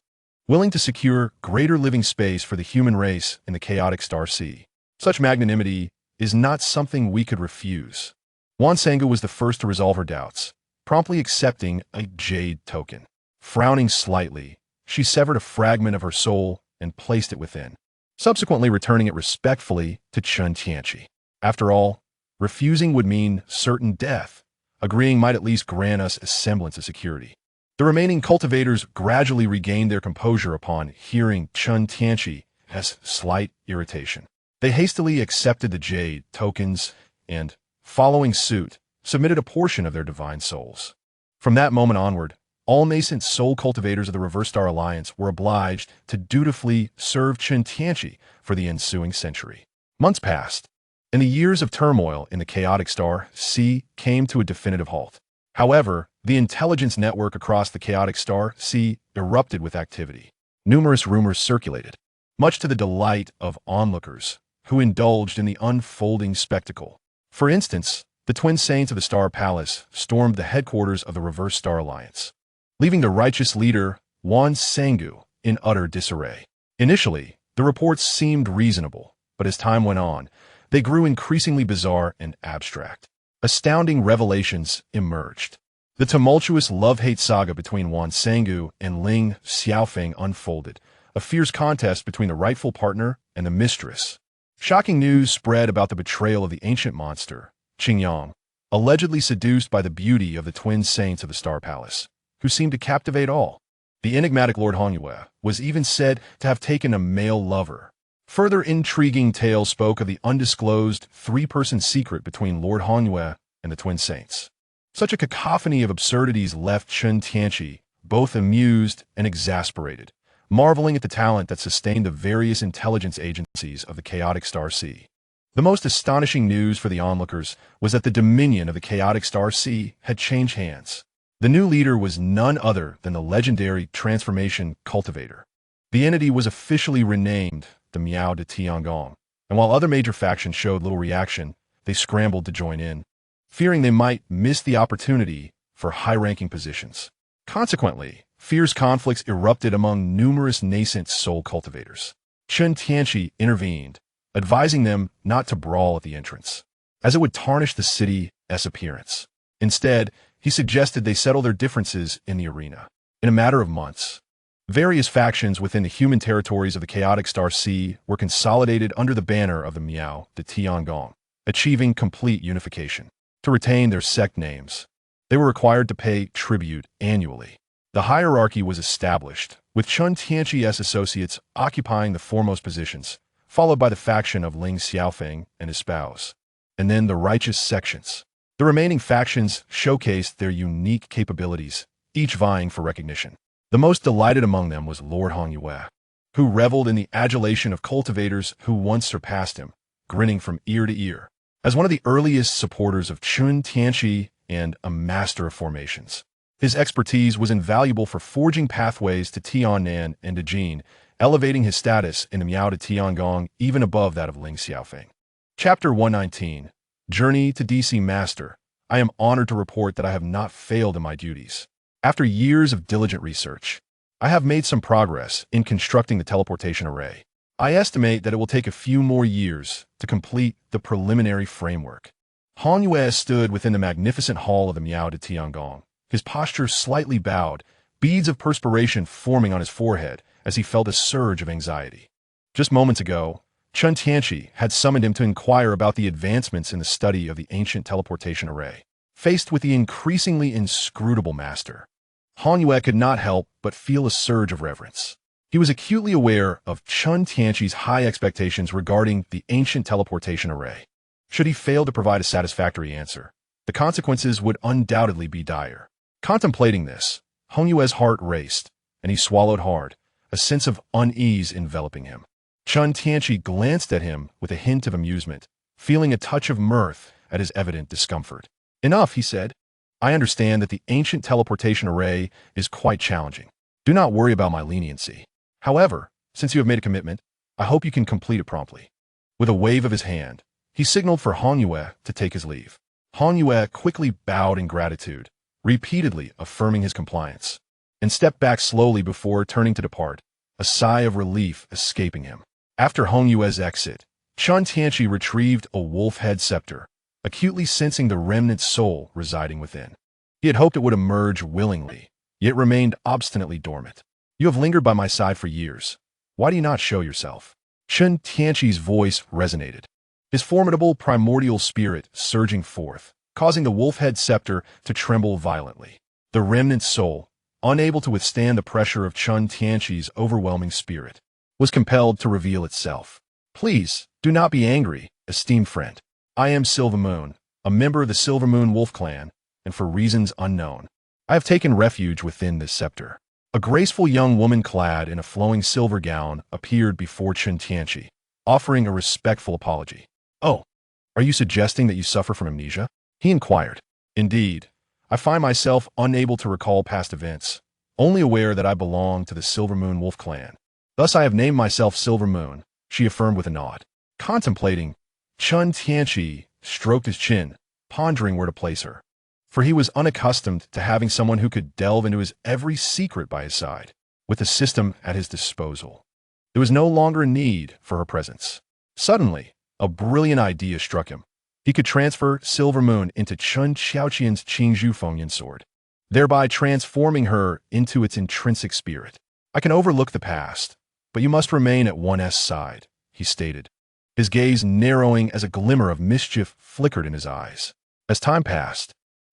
willing to secure greater living space for the human race in the chaotic star sea. Such magnanimity is not something we could refuse." Wan Sangu was the first to resolve her doubts, promptly accepting a jade token. Frowning slightly, she severed a fragment of her soul and placed it within, subsequently returning it respectfully to Chen Tianqi. After all, refusing would mean certain death. Agreeing might at least grant us a semblance of security. The remaining cultivators gradually regained their composure upon hearing Chen Tianqi's slight irritation. They hastily accepted the jade tokens and, following suit, submitted a portion of their divine souls. From that moment onward, all nascent soul cultivators of the Reverse Star Alliance were obliged to dutifully serve Chen Tianqi for the ensuing century. Months passed, and the years of turmoil in the chaotic star sea came to a definitive halt. However, the intelligence network across the chaotic star sea erupted with activity. Numerous rumors circulated, much to the delight of onlookers who indulged in the unfolding spectacle. For instance, the twin saints of the Star Palace stormed the headquarters of the Reverse Star Alliance, leaving the righteous leader, Wan Sangu, in utter disarray. Initially, the reports seemed reasonable, but as time went on, they grew increasingly bizarre and abstract. Astounding revelations emerged. The tumultuous love-hate saga between Wan Sangu and Ling Xiaofeng unfolded, a fierce contest between the rightful partner and the mistress. Shocking news spread about the betrayal of the ancient monster, Qingyang, allegedly seduced by the beauty of the twin saints of the Star Palace, who seemed to captivate all. The enigmatic Lord Honyue was even said to have taken a male lover. Further intriguing tales spoke of the undisclosed three-person secret between Lord Honyue and the twin saints. Such a cacophony of absurdities left Chen Tianqi both amused and exasperated, marveling at the talent that sustained the various intelligence agencies of the chaotic star sea. The most astonishing news for the onlookers was that the dominion of the chaotic star sea had changed hands. The new leader was none other than the legendary transformation cultivator. The entity was officially renamed the Miao de Tiangong, and while other major factions showed little reaction, they scrambled to join in, fearing they might miss the opportunity for high-ranking positions. Consequently, fierce conflicts erupted among numerous nascent soul cultivators. Chen Tianqi intervened, advising them not to brawl at the entrance, as it would tarnish the city's appearance. Instead, he suggested they settle their differences in the arena. In a matter of months, various factions within the human territories of the chaotic star sea were consolidated under the banner of the Miao de Tiangong, achieving complete unification. To retain their sect names, they were required to pay tribute annually. The hierarchy was established, with Chen Tianqi's associates occupying the foremost positions, followed by the faction of Ling Xiaofeng and his spouse, and then the righteous sections. The remaining factions showcased their unique capabilities, each vying for recognition. The most delighted among them was Lord Honyue, who reveled in the adulation of cultivators who once surpassed him, grinning from ear to ear. As one of the earliest supporters of Chen Tianqi and a master of formations, his expertise was invaluable for forging pathways to Tiannan and to Jin, elevating his status in the Miao de Tiangong even above that of Ling Xiaofeng. Chapter 119, Journey to DC Master. I am honored to report that I have not failed in my duties. After years of diligent research, I have made some progress in constructing the teleportation array. I estimate that it will take a few more years to complete the preliminary framework. Honyue stood within the magnificent hall of the Miao de Tiangong, his posture slightly bowed, beads of perspiration forming on his forehead as he felt a surge of anxiety. Just moments ago, Chen Tianqi had summoned him to inquire about the advancements in the study of the ancient teleportation array. Faced with the increasingly inscrutable master, Han Yue could not help but feel a surge of reverence. He was acutely aware of Chen Tianqi's high expectations regarding the ancient teleportation array. Should he fail to provide a satisfactory answer, the consequences would undoubtedly be dire. Contemplating this, Han Yue's heart raced, and he swallowed hard, a sense of unease enveloping him. Chen Tianqi glanced at him with a hint of amusement, feeling a touch of mirth at his evident discomfort. Enough, he said. I understand that the ancient teleportation array is quite challenging. Do not worry about my leniency. However, since you have made a commitment, I hope you can complete it promptly. With a wave of his hand, he signaled for Han Yue to take his leave. Han Yue quickly bowed in gratitude, repeatedly affirming his compliance, and stepped back slowly before turning to depart, a sigh of relief escaping him. After Han Yue's exit, Chen Tianqi retrieved a wolf-head scepter, acutely sensing the remnant soul residing within. He had hoped it would emerge willingly, yet remained obstinately dormant. You have lingered by my side for years. Why do you not show yourself? Chen Tianqi's voice resonated, his formidable primordial spirit surging forth, causing the wolf-head scepter to tremble violently. The remnant soul, unable to withstand the pressure of Chen Tianqi's overwhelming spirit, was compelled to reveal itself. Please, do not be angry, esteemed friend. I am Silver Moon, a member of the Silver Moon Wolf Clan, and for reasons unknown, I have taken refuge within this scepter. A graceful young woman clad in a flowing silver gown appeared before Chen Tianqi, offering a respectful apology. Oh, are you suggesting that you suffer from amnesia? He inquired. Indeed, I find myself unable to recall past events, only aware that I belong to the Silver Moon Wolf Clan. Thus I have named myself Silver Moon, she affirmed with a nod. Contemplating, Chen Tianqi stroked his chin, pondering where to place her. For he was unaccustomed to having someone who could delve into his every secret by his side, with the system at his disposal. There was no longer a need for her presence. Suddenly, a brilliant idea struck him. He could transfer Silver Moon into Chen Xiaoqian's Qingzhu Fengyan sword, thereby transforming her into its intrinsic spirit. I can overlook the past, but you must remain at 1's side, he stated, his gaze narrowing as a glimmer of mischief flickered in his eyes. As time passed,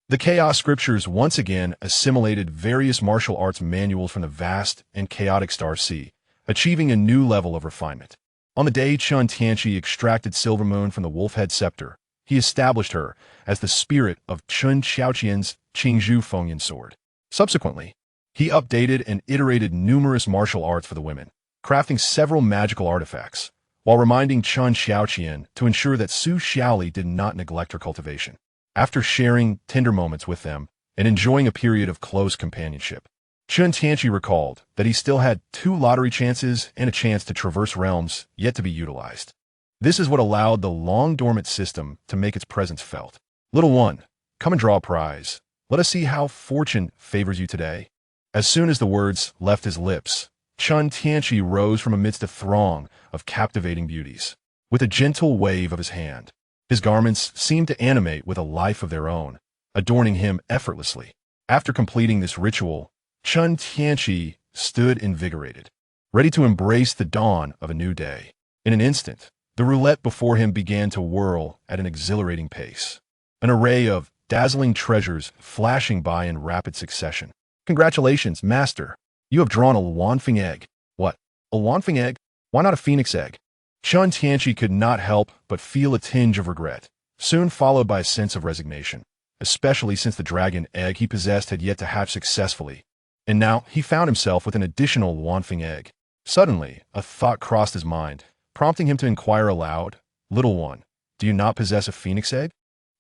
the Chaos Scriptures once again assimilated various martial arts manuals from the vast and chaotic Star Sea, achieving a new level of refinement. On the day Chen Tianqi extracted Silver Moon from the wolf-head scepter, he established her as the spirit of Chen Xiaoqian's Qingzhu Fengyan sword. Subsequently, he updated and iterated numerous martial arts for the women, crafting several magical artifacts, while reminding Chen Xiaoqian to ensure that Su Xiaoli did not neglect her cultivation. After sharing tender moments with them and enjoying a period of close companionship, Chen Tianqi recalled that he still had 2 lottery chances and a chance to traverse realms yet to be utilized. This is what allowed the long-dormant system to make its presence felt. Little one, come and draw a prize. Let us see how fortune favors you today. As soon as the words left his lips, Chen Tianqi rose from amidst a throng of captivating beauties. With a gentle wave of his hand, his garments seemed to animate with a life of their own, adorning him effortlessly. After completing this ritual, Chen Tianqi stood invigorated, ready to embrace the dawn of a new day. In an instant, the roulette before him began to whirl at an exhilarating pace, an array of dazzling treasures flashing by in rapid succession. Congratulations, master. You have drawn a Wanfeng egg. What? A Wanfeng egg? Why not a phoenix egg? Chen Tianqi could not help but feel a tinge of regret, soon followed by a sense of resignation, especially since the dragon egg he possessed had yet to hatch successfully. And now he found himself with an additional Wanfeng egg. Suddenly, a thought crossed his mind, prompting him to inquire aloud, Little one, do you not possess a phoenix egg?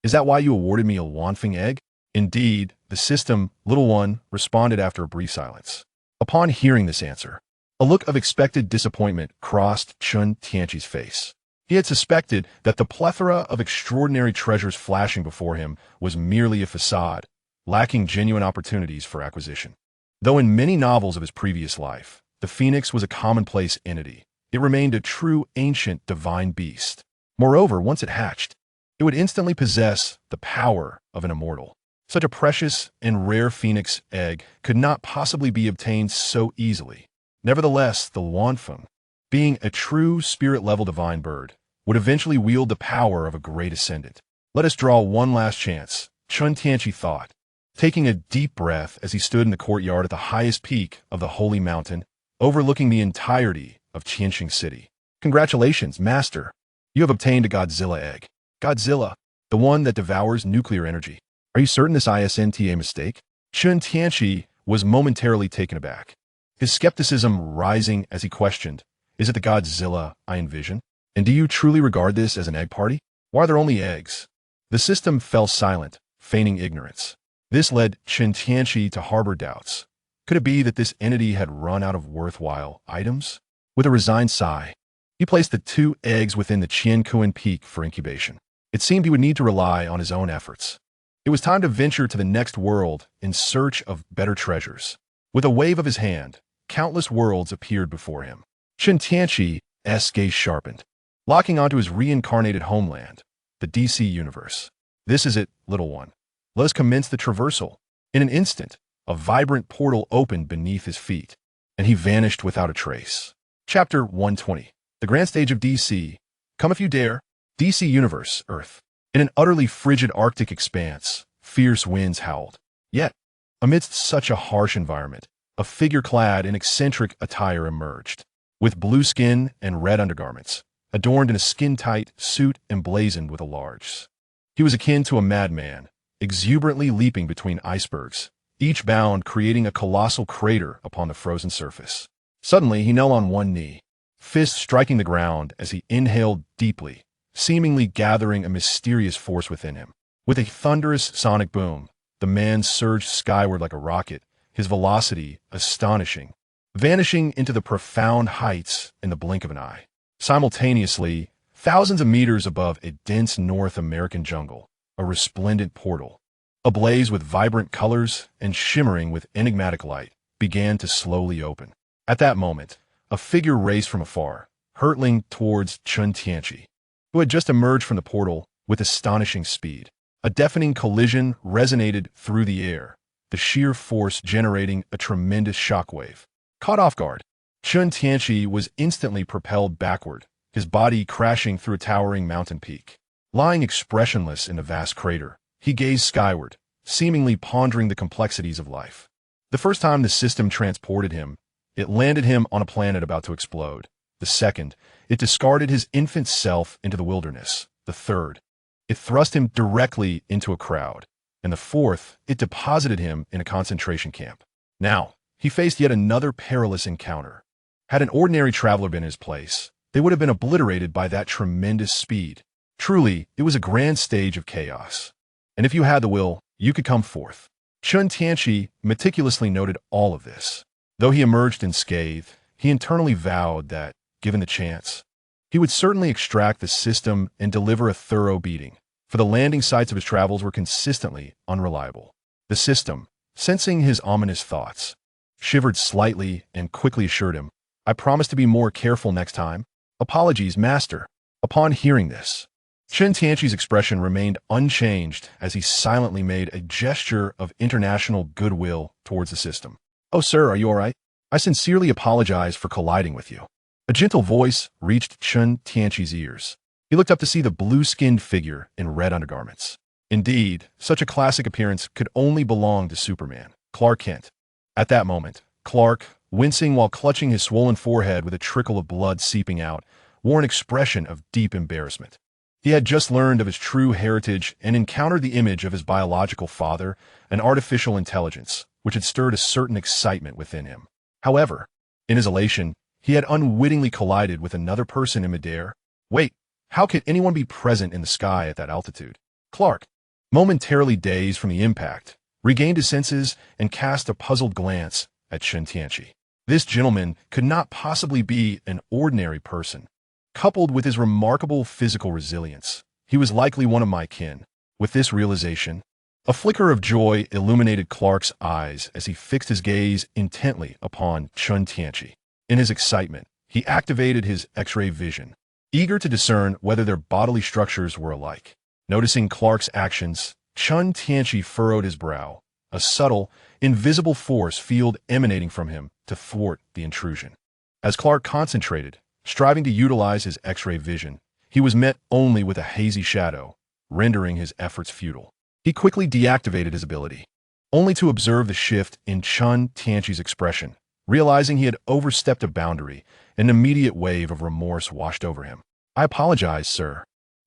Is that why you awarded me a Wanfeng egg? Indeed, the system, Little one, responded after a brief silence. Upon hearing this answer, a look of expected disappointment crossed Chen Tianqi's face. He had suspected that the plethora of extraordinary treasures flashing before him was merely a facade, lacking genuine opportunities for acquisition. Though in many novels of his previous life, the phoenix was a commonplace entity, it remained a true ancient divine beast. Moreover, once it hatched, it would instantly possess the power of an immortal. Such a precious and rare phoenix egg could not possibly be obtained so easily. Nevertheless, the Wanfeng, being a true spirit-level divine bird, would eventually wield the power of a great ascendant. Let us draw one last chance, Chen Tianqi thought, taking a deep breath as he stood in the courtyard at the highest peak of the holy mountain, overlooking the entirety of Qianxing City. Congratulations, Master. You have obtained a Godzilla egg. Godzilla, the one that devours nuclear energy. Are you certain this isn't a mistake? Chen Tianqi was momentarily taken aback, his skepticism rising as he questioned, is it the Godzilla I envision? And do you truly regard this as an egg party? Why are there only eggs? The system fell silent, feigning ignorance. This led Chen Tianqi to harbor doubts. Could it be that this entity had run out of worthwhile items? With a resigned sigh, he placed the 2 eggs within the Qiankuan peak for incubation. It seemed he would need to rely on his own efforts. It was time to venture to the next world in search of better treasures. With a wave of his hand, countless worlds appeared before him. Chen Tianqi's gaze sharpened, locking onto his reincarnated homeland, the DC universe. This is it, little one. Let us commence the traversal. In an instant, a vibrant portal opened beneath his feet, and he vanished without a trace. Chapter 120. The Grand Stage of DC. Come if you dare. DC Universe, Earth. In an utterly frigid Arctic expanse, fierce winds howled. Yet, amidst such a harsh environment, a figure clad in eccentric attire emerged, with blue skin and red undergarments, adorned in a skin-tight suit emblazoned with a large. He was akin to a madman, exuberantly leaping between icebergs, each bound creating a colossal crater upon the frozen surface. Suddenly, he knelt on one knee, fists striking the ground as he inhaled deeply, seemingly gathering a mysterious force within him. With a thunderous sonic boom, the man surged skyward like a rocket, his velocity astonishing, vanishing into the profound heights in the blink of an eye. Simultaneously, thousands of meters above a dense North American jungle, a resplendent portal, ablaze with vibrant colors and shimmering with enigmatic light, began to slowly open. At that moment, a figure raced from afar, hurtling towards Chen Tianqi, who had just emerged from the portal with astonishing speed. A deafening collision resonated through the air, the sheer force generating a tremendous shockwave. Caught off guard, Chen Tianqi was instantly propelled backward, his body crashing through a towering mountain peak. Lying expressionless in the vast crater, he gazed skyward, seemingly pondering the complexities of life. The first time the system transported him, it landed him on a planet about to explode. The second, it discarded his infant self into the wilderness. The third, it thrust him directly into a crowd. And the fourth, it deposited him in a concentration camp. Now, he faced yet another perilous encounter. Had an ordinary traveler been in his place, they would have been obliterated by that tremendous speed. Truly, it was a grand stage of chaos. And if you had the will, you could come forth. Chen Tianqi meticulously noted all of this. Though he emerged unscathed, he internally vowed that, given the chance, he would certainly extract the system and deliver a thorough beating, for the landing sites of his travels were consistently unreliable. The system, sensing his ominous thoughts, shivered slightly and quickly assured him, I promise to be more careful next time. Apologies, Master. Upon hearing this, Chen Tianqi's expression remained unchanged as he silently made a gesture of international goodwill towards the system. Oh, sir, are you all right? I sincerely apologize for colliding with you. A gentle voice reached Chen Tianqi's ears. He looked up to see the blue-skinned figure in red undergarments. Indeed, such a classic appearance could only belong to Superman, Clark Kent. At that moment, Clark, wincing while clutching his swollen forehead with a trickle of blood seeping out, wore an expression of deep embarrassment. He had just learned of his true heritage and encountered the image of his biological father, an artificial intelligence, which had stirred a certain excitement within him. However, in his elation, he had unwittingly collided with another person in midair. Wait, how could anyone be present in the sky at that altitude? Clark, momentarily dazed from the impact, regained his senses and cast a puzzled glance at Chen Tianqi. This gentleman could not possibly be an ordinary person. Coupled with his remarkable physical resilience, he was likely one of my kin. With this realization, a flicker of joy illuminated Clark's eyes as he fixed his gaze intently upon Chen Tianqi. In his excitement, he activated his X-ray vision, eager to discern whether their bodily structures were alike. Noticing Clark's actions, Chen Tianqi furrowed his brow, a subtle, invisible force field emanating from him to thwart the intrusion. As Clark concentrated, Striving to utilize his X-ray vision, he was met only with a hazy shadow, rendering his efforts futile. He quickly deactivated his ability, only to observe the shift in Chen Tianqi's expression. Realizing he had overstepped a boundary, an immediate wave of remorse washed over him. "I apologize, sir.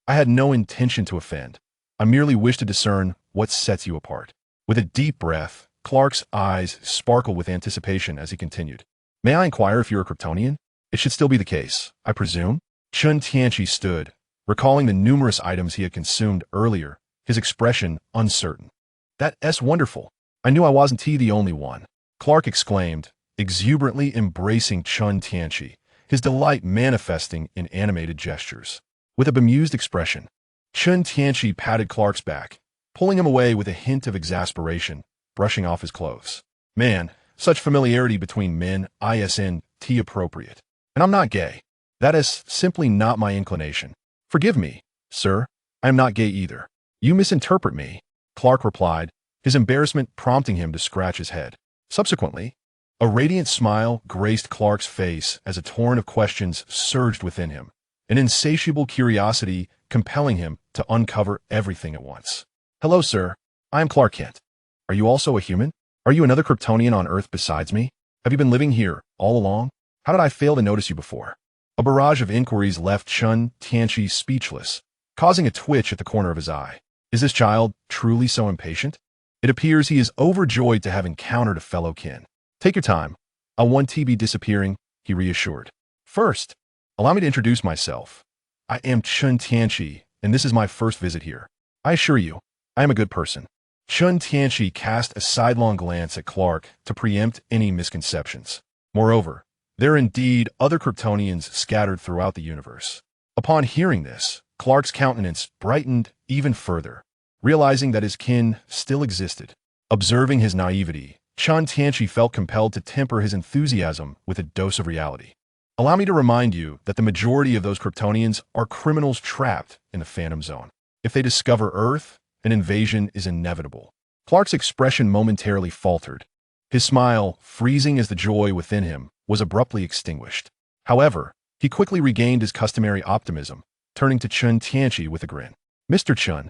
I had no intention to offend. I merely wish to discern what sets you apart." With a deep breath, Clark's eyes sparkled with anticipation as he continued. "May I inquire if you're a Kryptonian? It should still be the case, I presume?" Chen Tianqi stood, recalling the numerous items he had consumed earlier, his expression uncertain. "That's wonderful. I knew I wasn't the only one," Clark exclaimed, exuberantly embracing Chen Tianqi, his delight manifesting in animated gestures. With a bemused expression, Chen Tianqi patted Clark's back, pulling him away with a hint of exasperation, brushing off his clothes. "Man, such familiarity between men isn't appropriate. And I'm not gay. That is simply not my inclination. Forgive me, sir. I am not gay either." "You misinterpret me," Clark replied, his embarrassment prompting him to scratch his head. Subsequently, a radiant smile graced Clark's face as a torrent of questions surged within him, an insatiable curiosity compelling him to uncover everything at once. "Hello, sir. I am Clark Kent. Are you also a human? Are you another Kryptonian on Earth besides me? Have you been living here all along? How did I fail to notice you before?" A barrage of inquiries left Chen Tianqi speechless, causing a twitch at the corner of his eye. Is this child truly so impatient? It appears he is overjoyed to have encountered a fellow kin. "Take your time. I want to be disappearing," he reassured. "First, allow me to introduce myself. I am Chen Tianqi, and this is my first visit here. I assure you, I am a good person." Chen Tianqi cast a sidelong glance at Clark to preempt any misconceptions. Moreover, there are indeed other Kryptonians scattered throughout the universe. Upon hearing this, Clark's countenance brightened even further, realizing that his kin still existed. Observing his naivety, Chen Tianqi felt compelled to temper his enthusiasm with a dose of reality. "Allow me to remind you that the majority of those Kryptonians are criminals trapped in the Phantom Zone. If they discover Earth, an invasion is inevitable." Clark's expression momentarily faltered. His smile, freezing as the joy within him, was abruptly extinguished. However, he quickly regained his customary optimism, turning to Chen Tianqi with a grin. "Mr. Chen,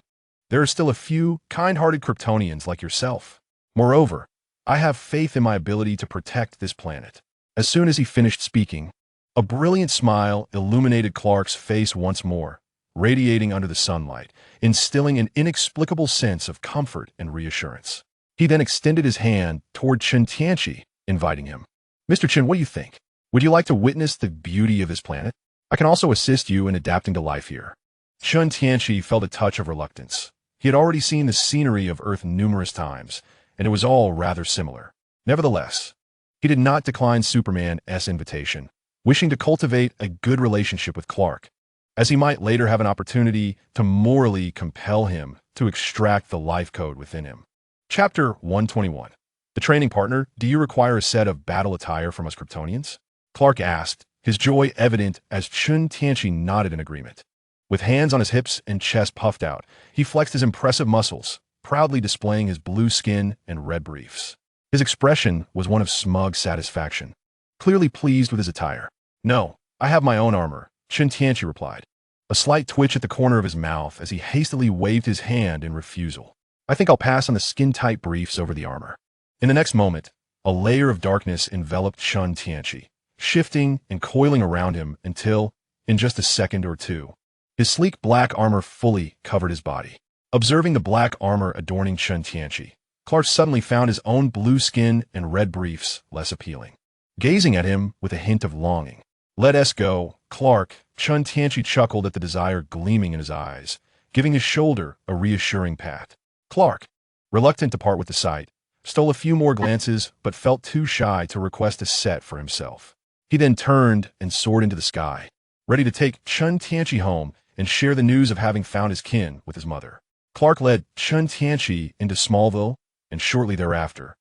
there are still a few kind-hearted Kryptonians like yourself. Moreover, I have faith in my ability to protect this planet." As soon as he finished speaking, a brilliant smile illuminated Clark's face once more, radiating under the sunlight, instilling an inexplicable sense of comfort and reassurance. He then extended his hand toward Chen Tianqi, inviting him. "Mr. Chen, what do you think? Would you like to witness the beauty of this planet? I can also assist you in adapting to life here." Chen Tianqi felt a touch of reluctance. He had already seen the scenery of Earth numerous times, and it was all rather similar. Nevertheless, he did not decline Superman's invitation, wishing to cultivate a good relationship with Clark, as he might later have an opportunity to morally compel him to extract the life code within him. Chapter 121. The training partner, "Do you require a set of battle attire from us Kryptonians?" Clark asked, his joy evident as Chen Tianqi nodded in agreement. With hands on his hips and chest puffed out, he flexed his impressive muscles, proudly displaying his blue skin and red briefs. His expression was one of smug satisfaction, clearly pleased with his attire. "No, I have my own armor," Chen Tianqi replied, a slight twitch at the corner of his mouth as he hastily waved his hand in refusal. "I think I'll pass on the skin-tight briefs over the armor." In the next moment, a layer of darkness enveloped Chen Tianqi, shifting and coiling around him until, in just a second or two, his sleek black armor fully covered his body. Observing the black armor adorning Chen Tianqi, Clark suddenly found his own blue skin and red briefs less appealing. Gazing at him with a hint of longing. "Let us go, Clark," Chen Tianqi chuckled at the desire gleaming in his eyes, giving his shoulder a reassuring pat. Clark, reluctant to part with the sight, stole a few more glances but felt too shy to request a set for himself. He then turned and soared into the sky, ready to take Chen Tianqi home and share the news of having found his kin with his mother. Clark led Chen Tianqi into Smallville, and shortly thereafter,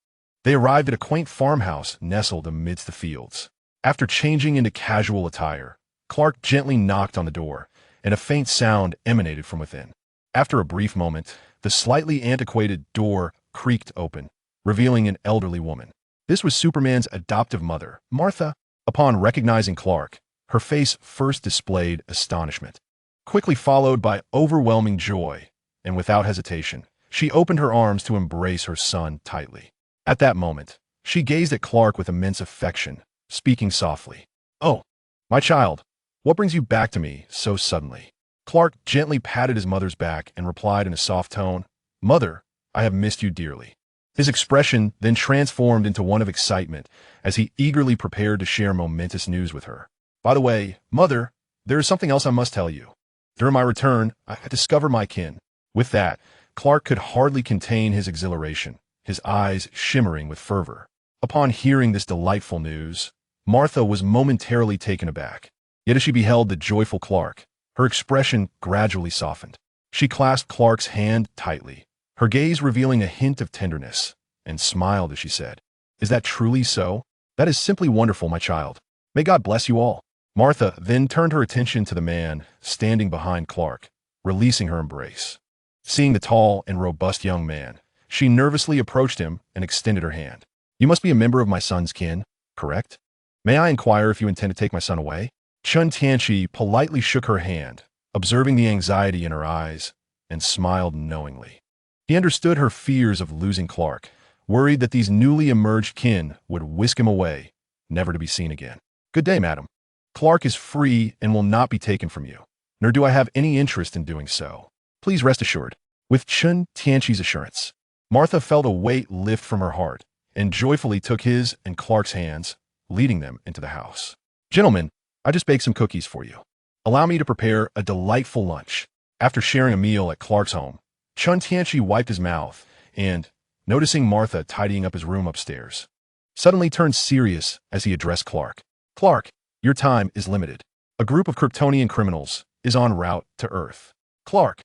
they arrived at a quaint farmhouse nestled amidst the fields. After changing into casual attire, Clark gently knocked on the door, and a faint sound emanated from within. After a brief moment, the slightly antiquated door creaked open, revealing an elderly woman. This was Superman's adoptive mother, Martha. Upon recognizing Clark, Her face first displayed astonishment, quickly followed by overwhelming joy, and without hesitation, she opened her arms to embrace her son tightly. At that moment, she gazed at Clark with immense affection, speaking softly. "Oh, my child, what brings you back to me so suddenly?" Clark gently patted his mother's back and replied in a soft tone, "Mother, I have missed you dearly." His expression then transformed into one of excitement as he eagerly prepared to share momentous news with her. "By the way, Mother, there is something else I must tell you. During my return, I discovered my kin." With that, Clark could hardly contain his exhilaration, his eyes shimmering with fervor. Upon hearing this delightful news, Martha was momentarily taken aback. Yet as she beheld the joyful Clark, her expression gradually softened. She clasped Clark's hand tightly, her gaze revealing a hint of tenderness, and smiled as she said, "Is that truly so? That is simply wonderful, my child. May God bless you all." Martha then turned her attention to the man standing behind Clark, releasing her embrace. Seeing the tall and robust young man, she nervously approached him and extended her hand. "You must be a member of my son's kin, correct? May I inquire if you intend to take my son away?" Chen Tianqi politely shook her hand, observing the anxiety in her eyes, and smiled knowingly. He understood her fears of losing Clark, worried that these newly emerged kin would whisk him away, never to be seen again. "Good day, madam. Clark is free and will not be taken from you, nor do I have any interest in doing so. Please rest assured." With Chen Tianqi's assurance, Martha felt a weight lift from her heart and joyfully took his and Clark's hands, leading them into the house. "Gentlemen, I just baked some cookies for you. Allow me to prepare a delightful lunch." After sharing a meal at Clark's home, Chen Tianqi wiped his mouth and, noticing Martha tidying up his room upstairs, suddenly turned serious as he addressed Clark. "Clark, your time is limited. A group of Kryptonian criminals is en route to Earth." Clark,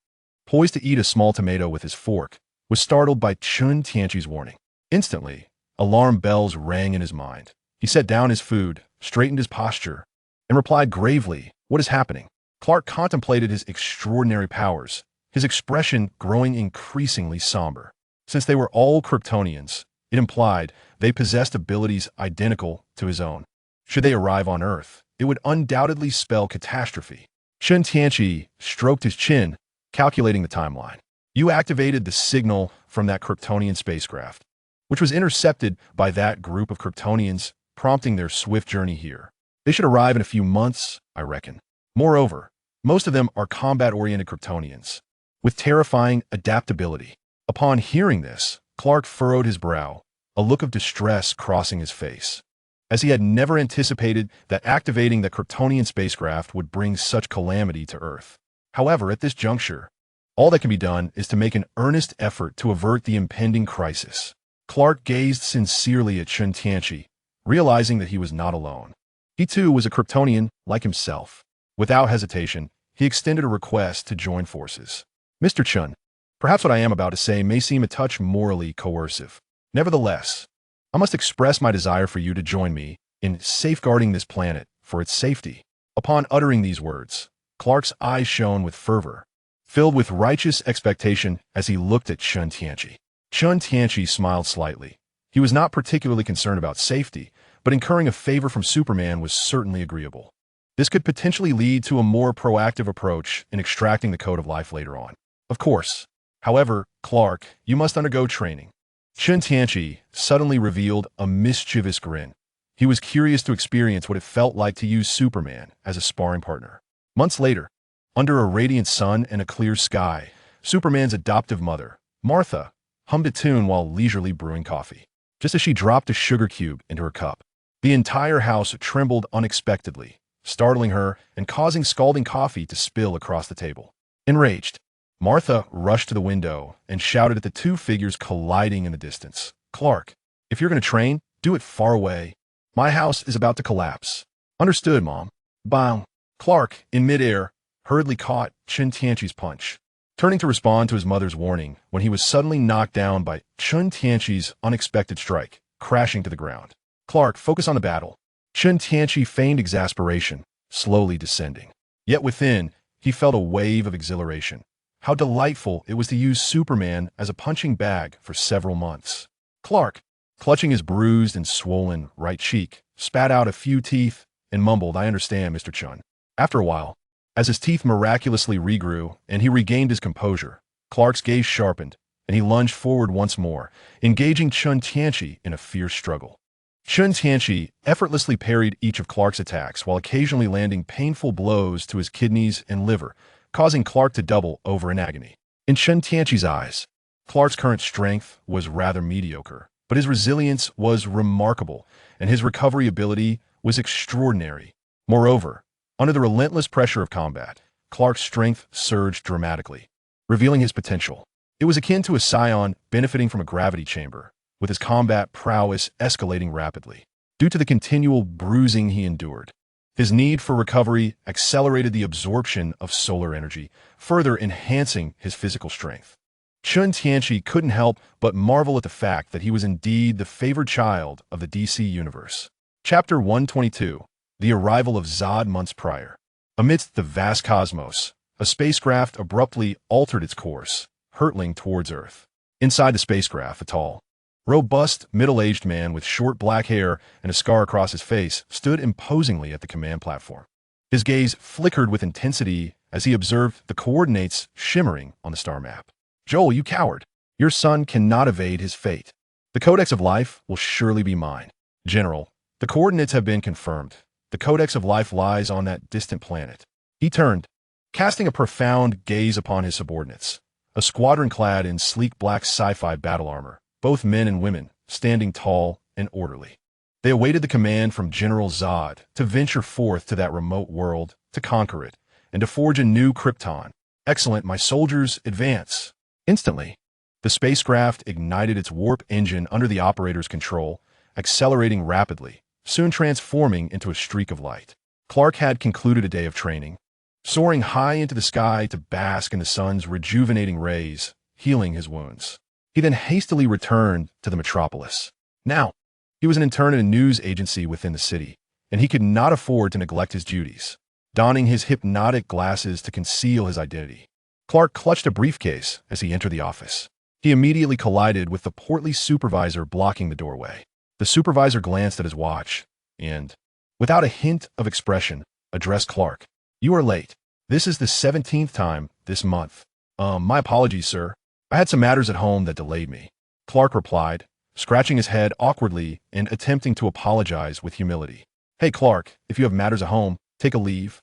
poised to eat a small tomato with his fork, was startled by Chen Tianqi's warning. Instantly, alarm bells rang in his mind. He set down his food, straightened his posture, and replied gravely, "What is happening?" Clark contemplated his extraordinary powers, his expression growing increasingly somber. Since they were all Kryptonians, it implied they possessed abilities identical to his own. Should they arrive on Earth, it would undoubtedly spell catastrophe. Chen Tianqi stroked his chin, calculating the timeline. "You activated the signal from that Kryptonian spacecraft, which was intercepted by that group of Kryptonians, prompting their swift journey here. They should arrive in a few months, I reckon. Moreover, most of them are combat-oriented Kryptonians, with terrifying adaptability." Upon hearing this, Clark furrowed his brow, a look of distress crossing his face, as he had never anticipated that activating the Kryptonian spacecraft would bring such calamity to Earth. However, at this juncture, all that can be done is to make an earnest effort to avert the impending crisis. Clark gazed sincerely at Chen Tianqi, realizing that he was not alone. He too was a Kryptonian like himself. Without hesitation, he extended a request to join forces. "Mr. Chen, perhaps what I am about to say may seem a touch morally coercive. Nevertheless, I must express my desire for you to join me in safeguarding this planet for its safety." Upon uttering these words, Clark's eyes shone with fervor, filled with righteous expectation as he looked at Chen Tianqi. Chen Tianqi smiled slightly. He was not particularly concerned about safety, but incurring a favor from Superman was certainly agreeable. This could potentially lead to a more proactive approach in extracting the code of life later on. Of course. However, Clark, you must undergo training. Chen Tianqi suddenly revealed a mischievous grin. He was curious to experience what it felt like to use Superman as a sparring partner. Months later, under a radiant sun and a clear sky, Superman's adoptive mother, Martha, hummed a tune while leisurely brewing coffee. Just as she dropped a sugar cube into her cup, the entire house trembled unexpectedly, startling her and causing scalding coffee to spill across the table. Enraged, Martha rushed to the window and shouted at the two figures colliding in the distance. "Clark, if you're going to train, do it far away. My house is about to collapse." "Understood, Mom." Bang! Clark, in midair, hurriedly caught Chen Tianqi's punch, turning to respond to his mother's warning when he was suddenly knocked down by Chen Tianqi's unexpected strike, crashing to the ground. "Clark, focus on the battle." Chen Tianqi feigned exasperation, slowly descending. Yet within, he felt a wave of exhilaration. How delightful it was to use Superman as a punching bag for several months. Clark, clutching his bruised and swollen right cheek, spat out a few teeth and mumbled, "I understand, Mr. Chen." After a while, as his teeth miraculously regrew and he regained his composure, Clark's gaze sharpened, and he lunged forward once more, engaging Chen Tianqi in a fierce struggle. Chen Tianqi effortlessly parried each of Clark's attacks while occasionally landing painful blows to his kidneys and liver, causing Clark to double over in agony. In Chen Tianqi's eyes, Clark's current strength was rather mediocre, but his resilience was remarkable, and his recovery ability was extraordinary. Moreover, under the relentless pressure of combat, Clark's strength surged dramatically, revealing his potential. It was akin to a scion benefiting from a gravity chamber, with his combat prowess escalating rapidly. Due to the continual bruising he endured, his need for recovery accelerated the absorption of solar energy, further enhancing his physical strength. Chen Tianqi couldn't help but marvel at the fact that he was indeed the favored child of the DC universe. Chapter 122. The arrival of Zod months prior. Amidst the vast cosmos, a spacecraft abruptly altered its course, hurtling towards Earth. Inside the spacecraft, a tall, robust, middle-aged man with short black hair and a scar across his face stood imposingly at the command platform. His gaze flickered with intensity as he observed the coordinates shimmering on the star map. "Joel, you coward! Your son cannot evade his fate. The Codex of Life will surely be mine. General, the coordinates have been confirmed. The Codex of Life lies on that distant planet." He turned, casting a profound gaze upon his subordinates, a squadron clad in sleek black sci-fi battle armor, both men and women, standing tall and orderly. They awaited the command from General Zod to venture forth to that remote world, to conquer it, and to forge a new Krypton. "Excellent, my soldiers, advance." Instantly, the spacecraft ignited its warp engine under the operator's control, accelerating rapidly, soon transforming into a streak of light. Clark had concluded a day of training, soaring high into the sky to bask in the sun's rejuvenating rays, healing his wounds. He then hastily returned to the metropolis. Now, he was an intern at a news agency within the city, and he could not afford to neglect his duties. Donning his hypnotic glasses to conceal his identity, Clark clutched a briefcase as he entered the office. He immediately collided with the portly supervisor blocking the doorway. The supervisor glanced at his watch and, without a hint of expression, addressed Clark. "You are late. This is the 17th time this month." My apologies, sir. I had some matters at home that delayed me," Clark replied, scratching his head awkwardly and attempting to apologize with humility. "Hey, Clark, if you have matters at home, take a leave.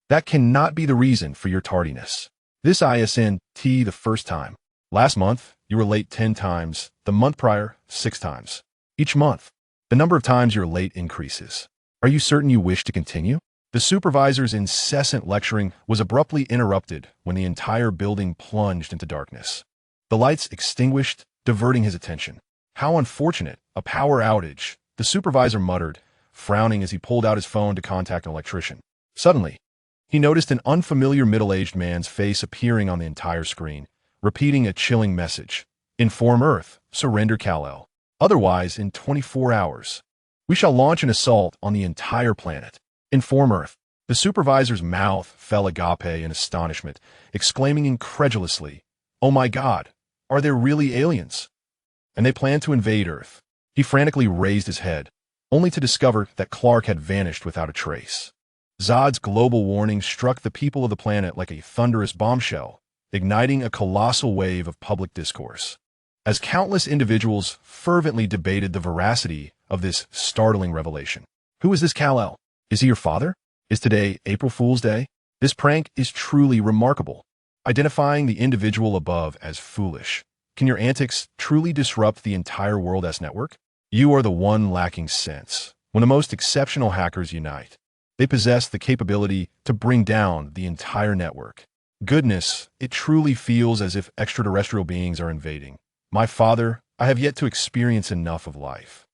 That cannot be the reason for your tardiness. This isn't the first time. Last month, you were late 10 times, the month prior, 6 times. Each month, the number of times you're late increases. Are you certain you wish to continue?" The supervisor's incessant lecturing was abruptly interrupted when the entire building plunged into darkness. The lights extinguished, diverting his attention. "How unfortunate, a power outage," the supervisor muttered, frowning as he pulled out his phone to contact an electrician. Suddenly, he noticed an unfamiliar middle-aged man's face appearing on the entire screen, repeating a chilling message. "Inform Earth, surrender Kal-El. Otherwise, in 24 hours, we shall launch an assault on the entire planet. Inform Earth." The supervisor's mouth fell agape in astonishment, exclaiming incredulously, "Oh my God, are there really aliens? And they plan to invade Earth?" He frantically raised his head, only to discover that Clark had vanished without a trace. Zod's global warning struck the people of the planet like a thunderous bombshell, igniting a colossal wave of public discourse. As countless individuals fervently debated the veracity of this startling revelation. Who is this Kal-El? Is he your father? Is today April Fool's Day? This prank is truly remarkable. Identifying the individual above as foolish. Can your antics truly disrupt the entire world's network? You are the one lacking sense. When the most exceptional hackers unite, they possess the capability to bring down the entire network. Goodness, it truly feels as if extraterrestrial beings are invading. My father, I have yet to experience enough of life.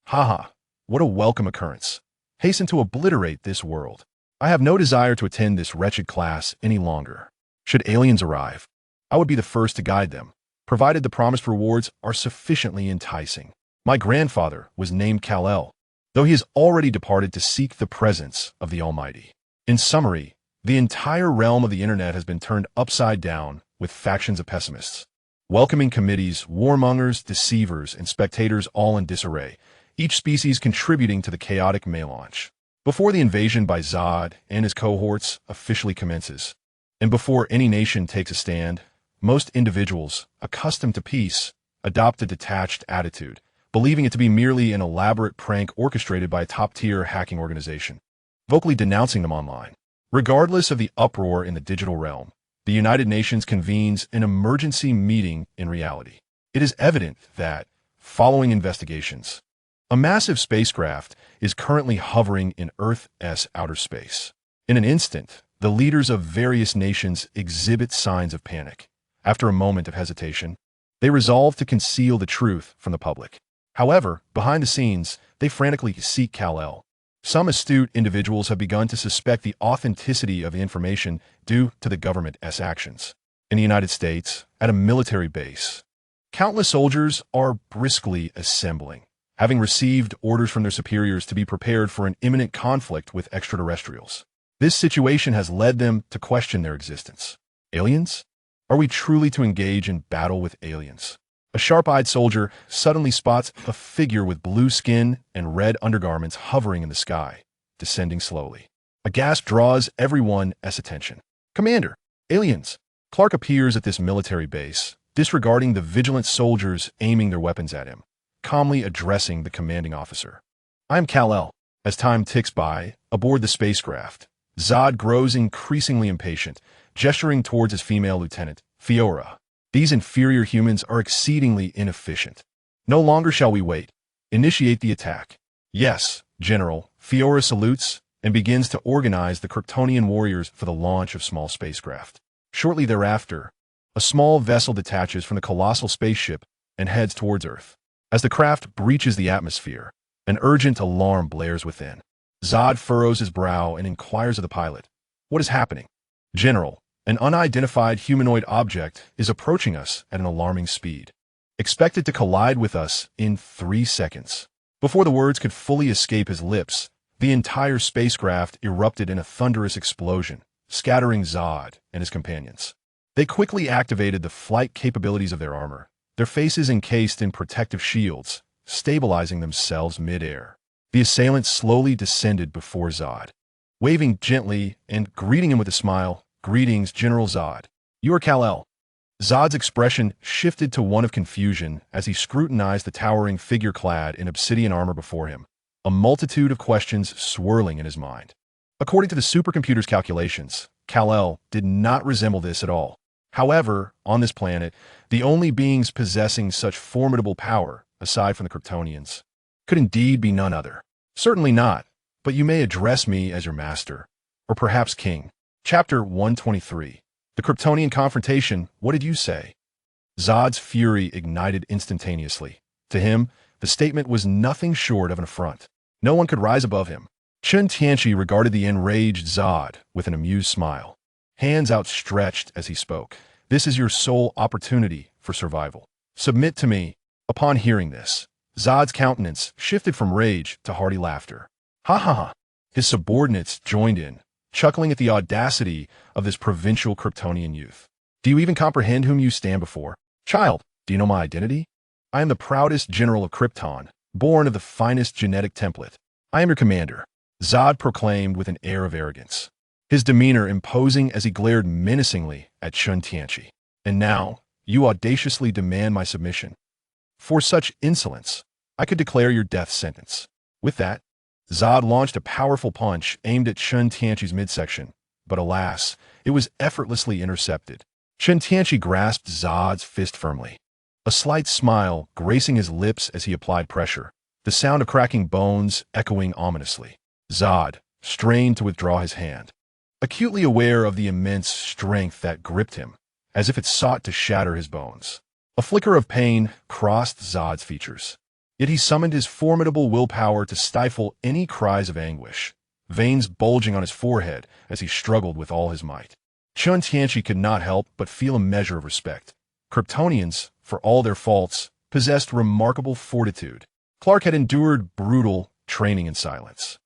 Haha, what a welcome occurrence. Hasten to obliterate this world. I have no desire to attend this wretched class any longer. Should aliens arrive, I would be the first to guide them, provided the promised rewards are sufficiently enticing. My grandfather was named Kal-El, though he has already departed to seek the presence of the Almighty. In summary, the entire realm of the internet has been turned upside down with factions of pessimists. Welcoming committees, warmongers, deceivers, and spectators all in disarray, each species contributing to the chaotic melange. Before the invasion by Zod and his cohorts officially commences, and before any nation takes a stand, most individuals, accustomed to peace, adopt a detached attitude, believing it to be merely an elaborate prank orchestrated by a top-tier hacking organization, vocally denouncing them online. Regardless of the uproar in the digital realm, the United Nations convenes an emergency meeting in reality. It is evident that, following investigations, a massive spacecraft is currently hovering in Earth's outer space. In an instant, the leaders of various nations exhibit signs of panic. After a moment of hesitation, they resolve to conceal the truth from the public. However, behind the scenes, they frantically seek Kal-El. Some astute individuals have begun to suspect the authenticity of the information due to the government's actions. In the United States, at a military base, countless soldiers are briskly assembling, having received orders from their superiors to be prepared for an imminent conflict with extraterrestrials. This situation has led them to question their existence. Aliens? Are we truly to engage in battle with aliens? A sharp-eyed soldier suddenly spots a figure with blue skin and red undergarments hovering in the sky, descending slowly. A gasp draws everyone's attention. Commander, aliens! Clark appears at this military base, disregarding the vigilant soldiers aiming their weapons at him, calmly addressing the commanding officer. I am Kal-El. As time ticks by, aboard the spacecraft, Zod grows increasingly impatient, gesturing towards his female lieutenant, Fiora. These inferior humans are exceedingly inefficient. No longer shall we wait. Initiate the attack. Yes, General. Fiora salutes and begins to organize the Kryptonian warriors for the launch of small spacecraft. Shortly thereafter, a small vessel detaches from the colossal spaceship and heads towards Earth. As the craft breaches the atmosphere, an urgent alarm blares within. Zod furrows his brow and inquires of the pilot. What is happening? General, an unidentified humanoid object is approaching us at an alarming speed, expected to collide with us in 3 seconds. Before the words could fully escape his lips, the entire spacecraft erupted in a thunderous explosion, scattering Zod and his companions. They quickly activated the flight capabilities of their armor, their faces encased in protective shields, stabilizing themselves mid-air. The assailants slowly descended before Zod, waving gently and greeting him with a smile. Greetings, General Zod. You are Kal-El. Zod's expression shifted to one of confusion as he scrutinized the towering figure clad in obsidian armor before him, a multitude of questions swirling in his mind. According to the supercomputer's calculations, Kal-El did not resemble this at all. However, on this planet, the only beings possessing such formidable power, aside from the Kryptonians, could indeed be none other. Certainly not, but you may address me as your master, or perhaps king. Chapter 123. The Kryptonian Confrontation, what did you say? Zod's fury ignited instantaneously. To him, the statement was nothing short of an affront. No one could rise above him. Chen Tianqi regarded the enraged Zod with an amused smile, hands outstretched as he spoke. This is your sole opportunity for survival. Submit to me. Upon hearing this, Zod's countenance shifted from rage to hearty laughter. Ha ha ha. His subordinates joined in, chuckling at the audacity of this provincial Kryptonian youth. Do you even comprehend whom you stand before? Child, do you know my identity? I am the proudest general of Krypton, born of the finest genetic template. I am your commander, Zod proclaimed with an air of arrogance, his demeanor imposing as he glared menacingly at Chen Tianqi. And now, you audaciously demand my submission. For such insolence, I could declare your death sentence. With that, Zod launched a powerful punch aimed at Chen Tianqi's midsection, but alas, it was effortlessly intercepted. Chen Tianqi grasped Zod's fist firmly, a slight smile gracing his lips as he applied pressure, the sound of cracking bones echoing ominously. Zod strained to withdraw his hand, acutely aware of the immense strength that gripped him, as if it sought to shatter his bones. A flicker of pain crossed Zod's features. Yet he summoned his formidable willpower to stifle any cries of anguish, veins bulging on his forehead as he struggled with all his might. Chen Tianqi could not help but feel a measure of respect. Kryptonians, for all their faults, possessed remarkable fortitude. Clark had endured brutal training in silence.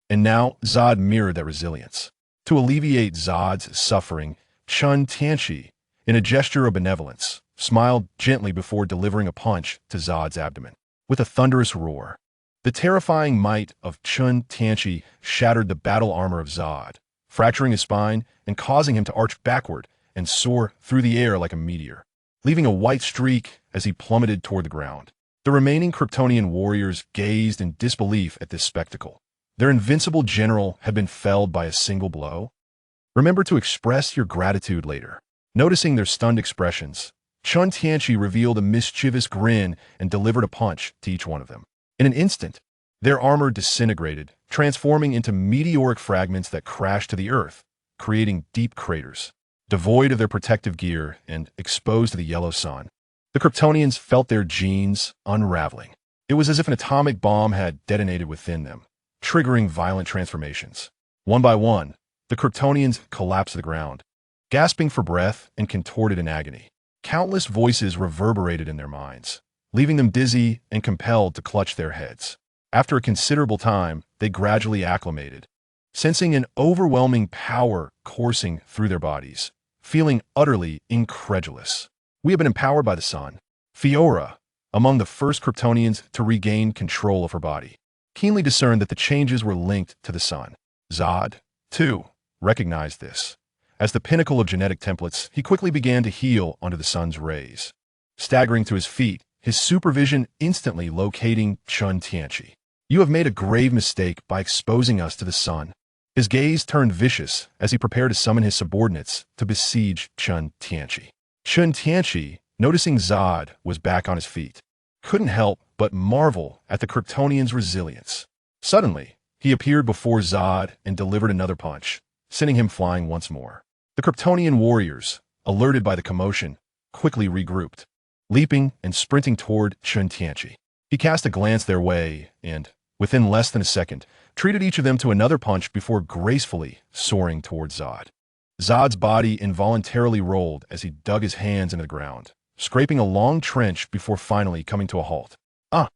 And now Zod mirrored that resilience. To alleviate Zod's suffering, Chen Tianqi, in a gesture of benevolence, smiled gently before delivering a punch to Zod's abdomen. With a thunderous roar, The terrifying might of Chen Tianqi shattered the battle armor of Zod, fracturing his spine and causing him to arch backward and soar through the air like a meteor, leaving a white streak as he plummeted toward the ground. The remaining Kryptonian warriors gazed in disbelief at this spectacle. Their invincible general had been felled by a single blow. Remember to express your gratitude later. Noticing their stunned expressions, Chen Tianqi revealed a mischievous grin and delivered a punch to each one of them. In an instant, their armor disintegrated, transforming into meteoric fragments that crashed to the earth, creating deep craters, devoid of their protective gear and exposed to the yellow sun. The Kryptonians felt their genes unraveling. It was as if an atomic bomb had detonated within them, triggering violent transformations. One by one, the Kryptonians collapsed to the ground, gasping for breath and contorted in agony. Countless voices reverberated in their minds, leaving them dizzy and compelled to clutch their heads. After a considerable time, they gradually acclimated, sensing an overwhelming power coursing through their bodies, feeling utterly incredulous. We have been empowered by the sun. Fiora, among the first Kryptonians to regain control of her body, keenly discerned that the changes were linked to the sun. Zod, too, recognized this. As the pinnacle of genetic templates, he quickly began to heal under the sun's rays. Staggering to his feet, his supervision instantly locating Chen Tianqi. You have made a grave mistake by exposing us to the sun. His gaze turned vicious as he prepared to summon his subordinates to besiege Chen Tianqi. Chen Tianqi, noticing Zod was back on his feet, couldn't help but marvel at the Kryptonian's resilience. Suddenly, he appeared before Zod and delivered another punch, sending him flying once more. The Kryptonian warriors, alerted by the commotion, quickly regrouped, leaping and sprinting toward Chen Tianqi. He cast a glance their way and, within less than a second, treated each of them to another punch before gracefully soaring toward Zod. Zod's body involuntarily rolled as he dug his hands into the ground, scraping a long trench before finally coming to a halt. Ah!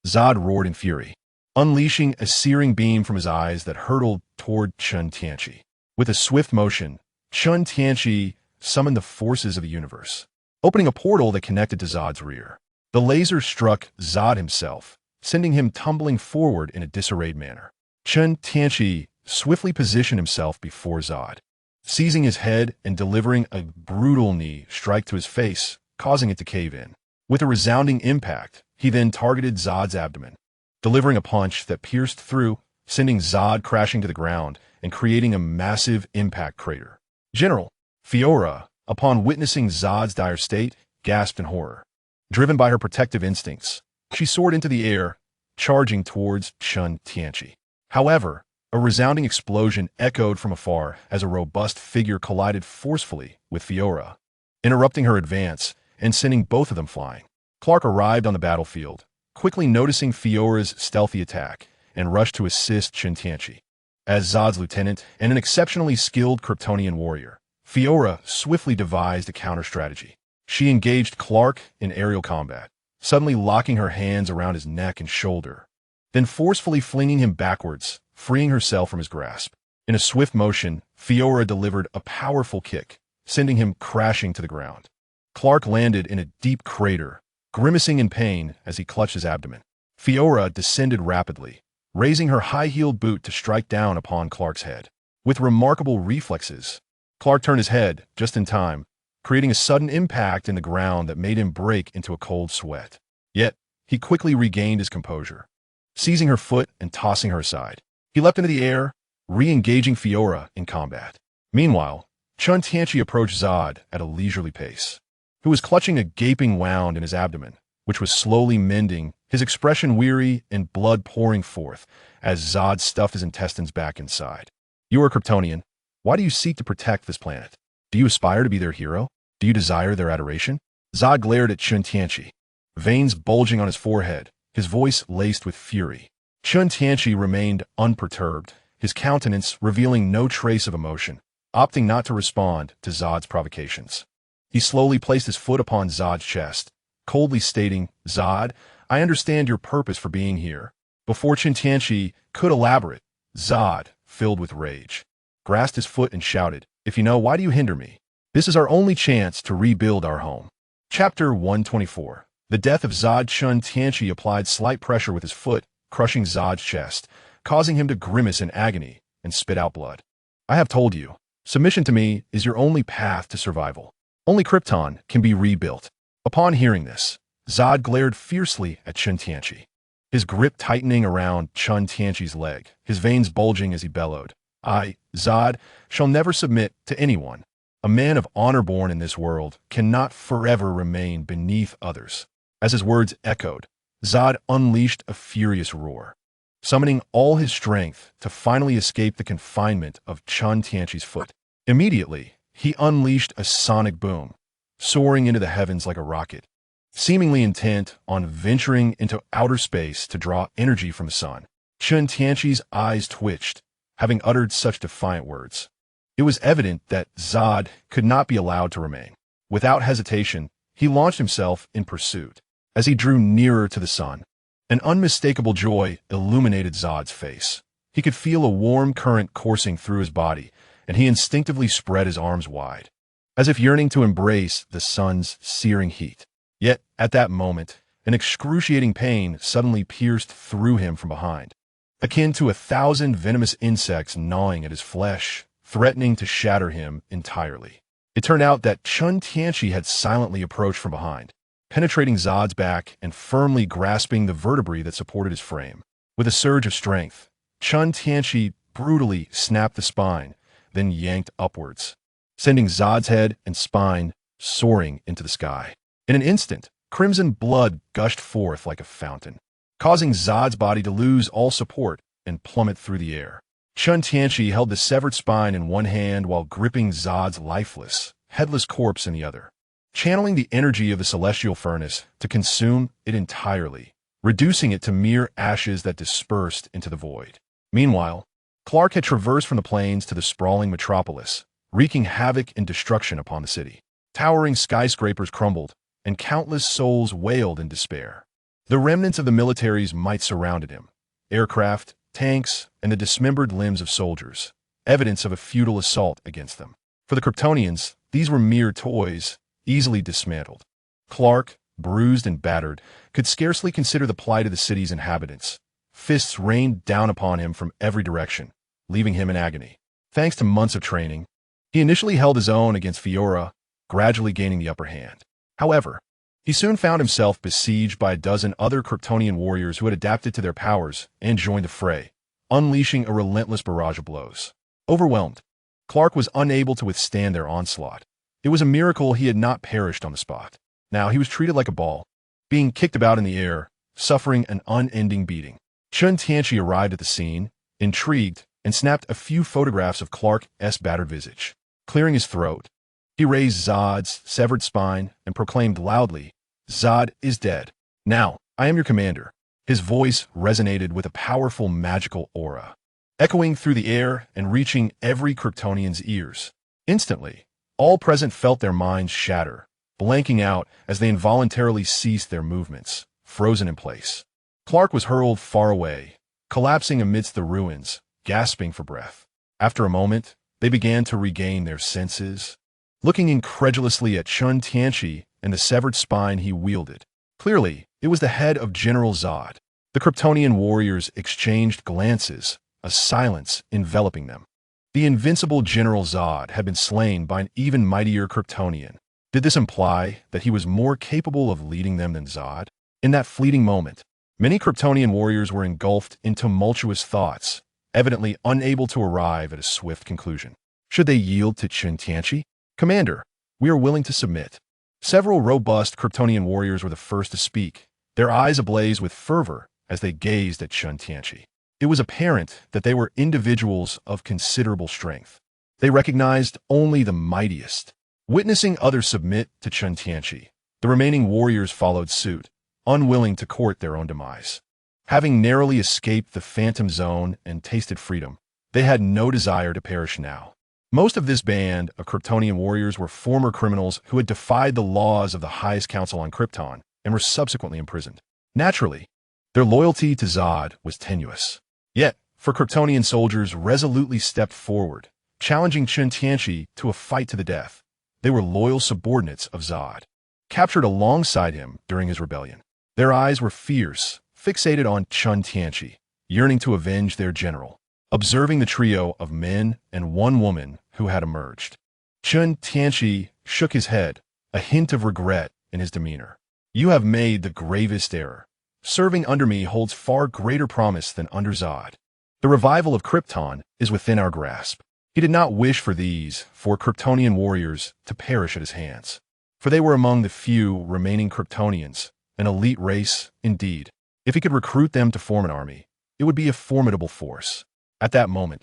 Zod roared in fury, unleashing a searing beam from his eyes that hurtled toward Chen Tianqi. With a swift motion, Chen Tianqi summoned the forces of the universe, opening a portal that connected to Zod's rear. The laser struck Zod himself, sending him tumbling forward in a disarrayed manner. Chen Tianqi swiftly positioned himself before Zod, seizing his head and delivering a brutal knee strike to his face, causing it to cave in. With a resounding impact, he then targeted Zod's abdomen, delivering a punch that pierced through, sending Zod crashing to the ground and creating a massive impact crater. General Fiora, upon witnessing Zod's dire state, gasped in horror. Driven by her protective instincts, she soared into the air, charging towards Chen Tianqi. However, a resounding explosion echoed from afar as a robust figure collided forcefully with Fiora, interrupting her advance and sending both of them flying. Clark arrived on the battlefield, quickly noticing Fiora's stealthy attack, and rushed to assist Chen Tianqi. As Zod's lieutenant and an exceptionally skilled Kryptonian warrior, Fiora swiftly devised a counter-strategy. She engaged Clark in aerial combat, suddenly locking her hands around his neck and shoulder, then forcefully flinging him backwards, freeing herself from his grasp. In a swift motion, Fiora delivered a powerful kick, sending him crashing to the ground. Clark landed in a deep crater, grimacing in pain as he clutched his abdomen. Fiora descended rapidly, raising her high-heeled boot to strike down upon Clark's head. With remarkable reflexes, Clark turned his head just in time, creating a sudden impact in the ground that made him break into a cold sweat. Yet, he quickly regained his composure, seizing her foot and tossing her aside. He leapt into the air, re-engaging Fiora in combat. Meanwhile, Chen Tianqi approached Zod at a leisurely pace, who was clutching a gaping wound in his abdomen, which was slowly mending, his expression weary and blood pouring forth as Zod stuffed his intestines back inside. You are a Kryptonian. Why do you seek to protect this planet? Do you aspire to be their hero? Do you desire their adoration? Zod glared at Chen Tianqi, veins bulging on his forehead, his voice laced with fury. Chen Tianqi remained unperturbed, his countenance revealing no trace of emotion, opting not to respond to Zod's provocations. He slowly placed his foot upon Zod's chest, coldly stating, Zod, I understand your purpose for being here. Before Chen Tianqi could elaborate, Zod, filled with rage, grasped his foot and shouted, If you know, why do you hinder me? This is our only chance to rebuild our home. Chapter 124. The death of Zod. Chen Tianqi applied slight pressure with his foot, crushing Zod's chest, causing him to grimace in agony and spit out blood. I have told you, submission to me is your only path to survival. Only Krypton can be rebuilt. Upon hearing this, Zod glared fiercely at Chen Tianqi, his grip tightening around Chen Tianqi's leg, his veins bulging as he bellowed. I, Zod, shall never submit to anyone. A man of honor born in this world cannot forever remain beneath others. As his words echoed, Zod unleashed a furious roar, summoning all his strength to finally escape the confinement of Chen Tianqi's foot. Immediately, he unleashed a sonic boom, soaring into the heavens like a rocket, seemingly intent on venturing into outer space to draw energy from the sun. Chen Tianqi's eyes twitched, having uttered such defiant words. It was evident that Zod could not be allowed to remain. Without hesitation, he launched himself in pursuit. As he drew nearer to the sun, an unmistakable joy illuminated Zod's face. He could feel a warm current coursing through his body, and he instinctively spread his arms wide, as if yearning to embrace the sun's searing heat. Yet, at that moment, an excruciating pain suddenly pierced through him from behind, akin to 1,000 venomous insects gnawing at his flesh, threatening to shatter him entirely. It turned out that Chen Tianqi had silently approached from behind, penetrating Zod's back and firmly grasping the vertebrae that supported his frame. With a surge of strength, Chen Tianqi brutally snapped the spine, then yanked upwards, sending Zod's head and spine soaring into the sky. In an instant, crimson blood gushed forth like a fountain, causing Zod's body to lose all support and plummet through the air. Chen Tianqi held the severed spine in one hand while gripping Zod's lifeless, headless corpse in the other, channeling the energy of the celestial furnace to consume it entirely, reducing it to mere ashes that dispersed into the void. Meanwhile, Clark had traversed from the plains to the sprawling metropolis, wreaking havoc and destruction upon the city. Towering skyscrapers crumbled, and countless souls wailed in despair. The remnants of the military's might surrounded him: aircraft, tanks, and the dismembered limbs of soldiers, evidence of a futile assault against them. For the Kryptonians, these were mere toys, easily dismantled. Clark, bruised and battered, could scarcely consider the plight of the city's inhabitants. Fists rained down upon him from every direction, leaving him in agony. Thanks to months of training, he initially held his own against Fiora, gradually gaining the upper hand. However, he soon found himself besieged by a dozen other Kryptonian warriors who had adapted to their powers and joined the fray, unleashing a relentless barrage of blows. Overwhelmed, Clark was unable to withstand their onslaught. It was a miracle he had not perished on the spot. Now he was treated like a ball, being kicked about in the air, suffering an unending beating. Chen Tianqi arrived at the scene, intrigued, and snapped a few photographs of Clark's battered visage. Clearing his throat, he raised Zod's severed spine and proclaimed loudly, "Zod is dead. Now, I am your commander." His voice resonated with a powerful magical aura, echoing through the air and reaching every Kryptonian's ears. Instantly, all present felt their minds shatter, blanking out as they involuntarily ceased their movements, frozen in place. Clark was hurled far away, collapsing amidst the ruins, gasping for breath. After a moment, they began to regain their senses, looking incredulously at Chen Tianqi and the severed spine he wielded. Clearly, it was the head of General Zod. The Kryptonian warriors exchanged glances, a silence enveloping them. The invincible General Zod had been slain by an even mightier Kryptonian. Did this imply that he was more capable of leading them than Zod? In that fleeting moment, many Kryptonian warriors were engulfed in tumultuous thoughts, evidently unable to arrive at a swift conclusion. Should they yield to Chen Tianqi? "Commander, we are willing to submit." Several robust Kryptonian warriors were the first to speak, their eyes ablaze with fervor as they gazed at Chen Tianqi. It was apparent that they were individuals of considerable strength. They recognized only the mightiest. Witnessing others submit to Chen Tianqi, the remaining warriors followed suit, unwilling to court their own demise. Having narrowly escaped the phantom zone and tasted freedom, they had no desire to perish now. Most of this band of Kryptonian warriors were former criminals who had defied the laws of the highest council on Krypton and were subsequently imprisoned. Naturally, their loyalty to Zod was tenuous. Yet, for Kryptonian soldiers resolutely stepped forward, challenging Chen Tianqi to a fight to the death. They were loyal subordinates of Zod, captured alongside him during his rebellion. Their eyes were fierce, fixated on Chen Tianqi, yearning to avenge their general, observing the trio of men and one woman who had emerged. Chen Tianqi shook his head, a hint of regret in his demeanor. You have made the gravest error. Serving under me holds far greater promise than under Zod. The revival of Krypton is within our grasp. He did not wish for these Kryptonian warriors to perish at his hands, for they were among the few remaining Kryptonians, an elite race indeed. If he could recruit them to form an army, it would be a formidable force. At that moment,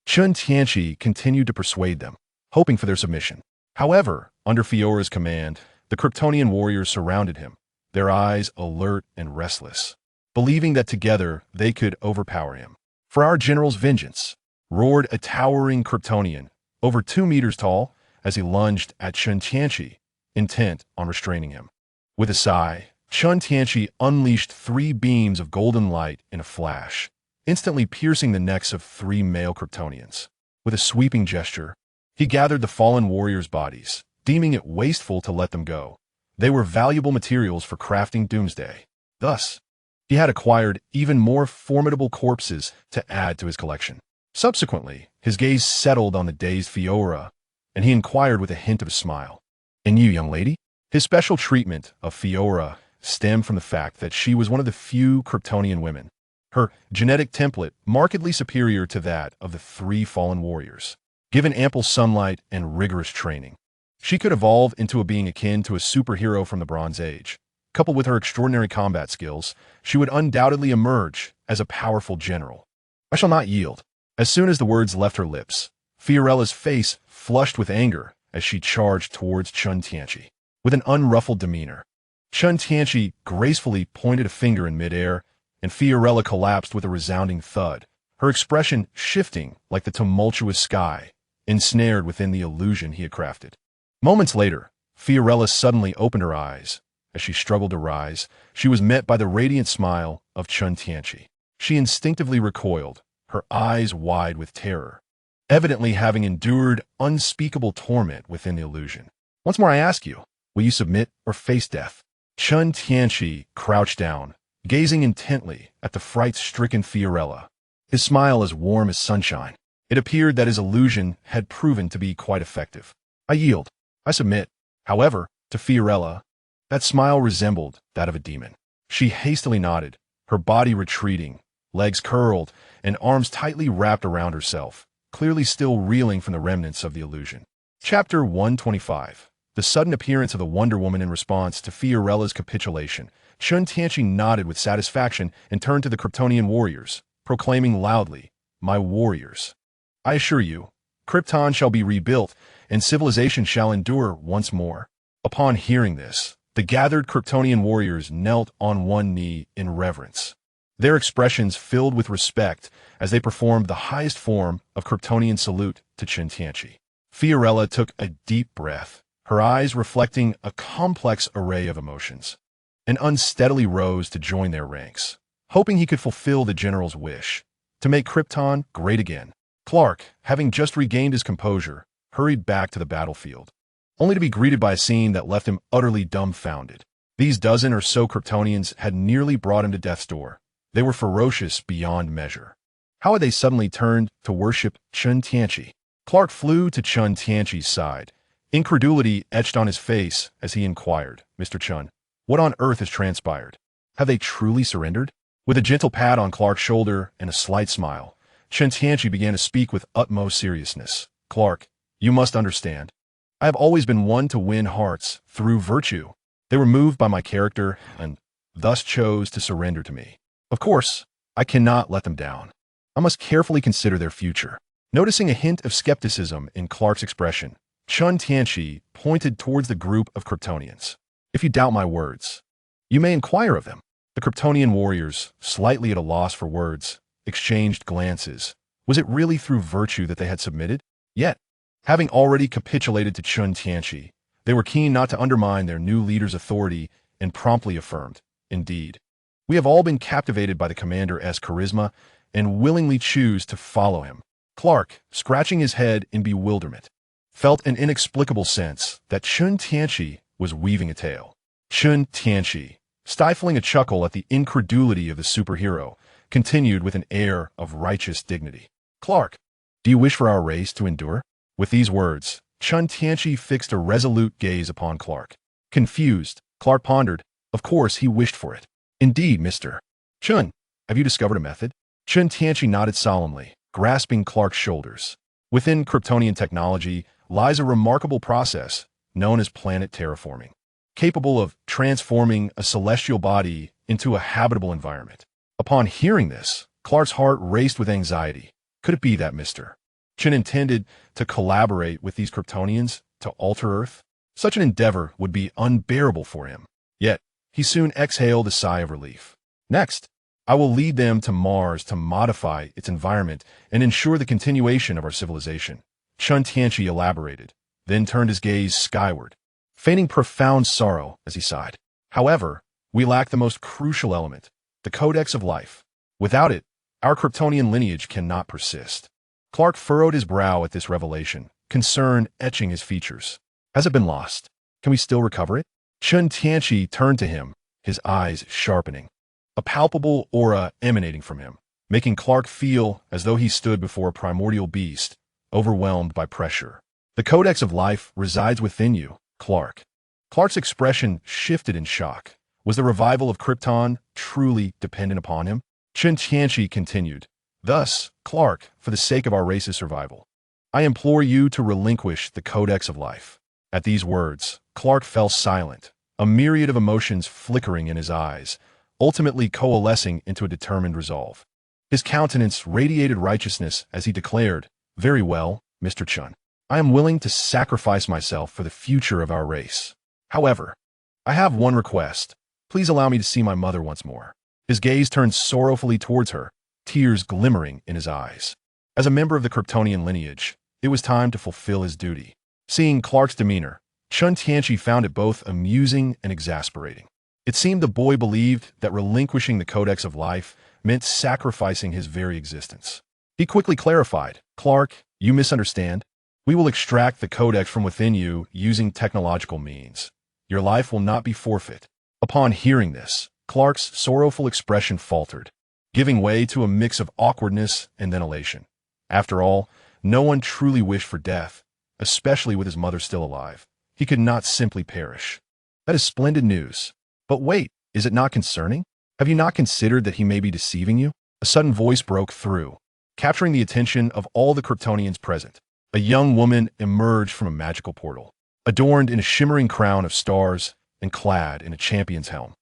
Chen Tianqi continued to persuade them, hoping for their submission. However, under Fiora's command, the Kryptonian warriors surrounded him, their eyes alert and restless, believing that together they could overpower him. For our general's vengeance, roared a towering Kryptonian, over 2 meters tall, as he lunged at Chen Tianqi, intent on restraining him. With a sigh, Chen Tianqi unleashed 3 beams of golden light in a flash, instantly piercing the necks of 3 male Kryptonians. With a sweeping gesture, he gathered the fallen warriors' bodies, deeming it wasteful to let them go. They were valuable materials for crafting Doomsday. Thus, he had acquired even more formidable corpses to add to his collection. Subsequently, his gaze settled on the dazed Fiora, and he inquired with a hint of a smile. And you, young lady? His special treatment of Fiora stemmed from the fact that she was one of the few Kryptonian women, her genetic template markedly superior to that of the 3 fallen warriors. Given ample sunlight and rigorous training, she could evolve into a being akin to a superhero from the Bronze Age. Coupled with her extraordinary combat skills, she would undoubtedly emerge as a powerful general. I shall not yield. As soon as the words left her lips, Fiorella's face flushed with anger as she charged towards Chen Tianqi. With an unruffled demeanor, Chen Tianqi gracefully pointed a finger in midair, and Fiorella collapsed with a resounding thud, her expression shifting like the tumultuous sky, ensnared within the illusion he had crafted. Moments later, Fiorella suddenly opened her eyes. As she struggled to rise, she was met by the radiant smile of Chen Tianqi. She instinctively recoiled, her eyes wide with terror, evidently having endured unspeakable torment within the illusion. Once more I ask you, will you submit or face death? Chen Tianqi crouched down, gazing intently at the fright-stricken Fiorella, his smile as warm as sunshine. It appeared that his illusion had proven to be quite effective. I yield. I submit. However, to Fiorella, that smile resembled that of a demon. She hastily nodded, her body retreating, legs curled, and arms tightly wrapped around herself, clearly still reeling from the remnants of the illusion. Chapter 125. The sudden appearance of the Wonder Woman in response to Fiorella's capitulation. Chen Tianqi nodded with satisfaction and turned to the Kryptonian warriors, proclaiming loudly, "My warriors, I assure you, Krypton shall be rebuilt, and civilization shall endure once more." Upon hearing this, the gathered Kryptonian warriors knelt on one knee in reverence, their expressions filled with respect as they performed the highest form of Kryptonian salute to Chen Tianqi. Fiorella took a deep breath, her eyes reflecting a complex array of emotions, and unsteadily rose to join their ranks, hoping he could fulfill the general's wish, to make Krypton great again. Clark, having just regained his composure, hurried back to the battlefield, only to be greeted by a scene that left him utterly dumbfounded. These dozen or so Kryptonians had nearly brought him to death's door. They were ferocious beyond measure. How had they suddenly turned to worship Chen Tianqi? Clark flew to Chen Tianqi's side, incredulity etched on his face as he inquired, "Mr. Chen, what on earth has transpired? Have they truly surrendered?" With a gentle pat on Clark's shoulder and a slight smile, Chen Tianqi began to speak with utmost seriousness. "Clark, you must understand. I have always been one to win hearts through virtue. They were moved by my character and thus chose to surrender to me. Of course, I cannot let them down. I must carefully consider their future." Noticing a hint of skepticism in Clark's expression, Chen Tianqi pointed towards the group of Kryptonians. "If you doubt my words, you may inquire of them." The Kryptonian warriors, slightly at a loss for words, exchanged glances. Was it really through virtue that they had submitted? Yet, having already capitulated to Chen Tianqi, they were keen not to undermine their new leader's authority and promptly affirmed, "Indeed, we have all been captivated by the commander's charisma and willingly choose to follow him." Clark, scratching his head in bewilderment, felt an inexplicable sense that Chen Tianqi was weaving a tale. Chen Tianqi, stifling a chuckle at the incredulity of the superhero, continued with an air of righteous dignity. Clark, do you wish for our race to endure? With these words, Chen Tianqi fixed a resolute gaze upon Clark. Confused, Clark pondered. Of course he wished for it. Indeed, Mr. Chen, have you discovered a method? Chen Tianqi nodded solemnly, grasping Clark's shoulders. Within Kryptonian technology lies a remarkable process known as planet terraforming, capable of transforming a celestial body into a habitable environment. Upon hearing this, Clark's heart raced with anxiety. Could it be that Mr. Chen intended to collaborate with these Kryptonians to alter Earth? Such an endeavor would be unbearable for him. Yet, he soon exhaled a sigh of relief. Next, I will lead them to Mars to modify its environment and ensure the continuation of our civilization. Chen Tianqi elaborated, then turned his gaze skyward, feigning profound sorrow as he sighed. However, we lack the most crucial element, the Codex of Life. Without it, our Kryptonian lineage cannot persist. Clark furrowed his brow at this revelation, concern etching his features. Has it been lost? Can we still recover it? Chen Tianqi turned to him, his eyes sharpening, a palpable aura emanating from him, making Clark feel as though he stood before a primordial beast, overwhelmed by pressure. The Codex of Life resides within you, Clark. Clark's expression shifted in shock. Was the revival of Krypton truly dependent upon him? Chen Tianqi continued, thus, Clark, for the sake of our race's survival, I implore you to relinquish the Codex of Life. At these words, Clark fell silent, a myriad of emotions flickering in his eyes, ultimately coalescing into a determined resolve. His countenance radiated righteousness as he declared, very well, Mr. Chen. I am willing to sacrifice myself for the future of our race. However, I have one request. Please allow me to see my mother once more. His gaze turned sorrowfully towards her, tears glimmering in his eyes. As a member of the Kryptonian lineage, it was time to fulfill his duty. Seeing Clark's demeanor, Chen Tianqi found it both amusing and exasperating. It seemed the boy believed that relinquishing the Codex of Life meant sacrificing his very existence. He quickly clarified, Clark, you misunderstand. We will extract the Codex from within you using technological means. Your life will not be forfeit. Upon hearing this, Clark's sorrowful expression faltered, giving way to a mix of awkwardness and then elation. After all, no one truly wished for death, especially with his mother still alive. He could not simply perish. That is splendid news. But wait, is it not concerning? Have you not considered that he may be deceiving you? A sudden voice broke through, capturing the attention of all the Kryptonians present. A young woman emerged from a magical portal, adorned in a shimmering crown of stars and clad in a champion's helm.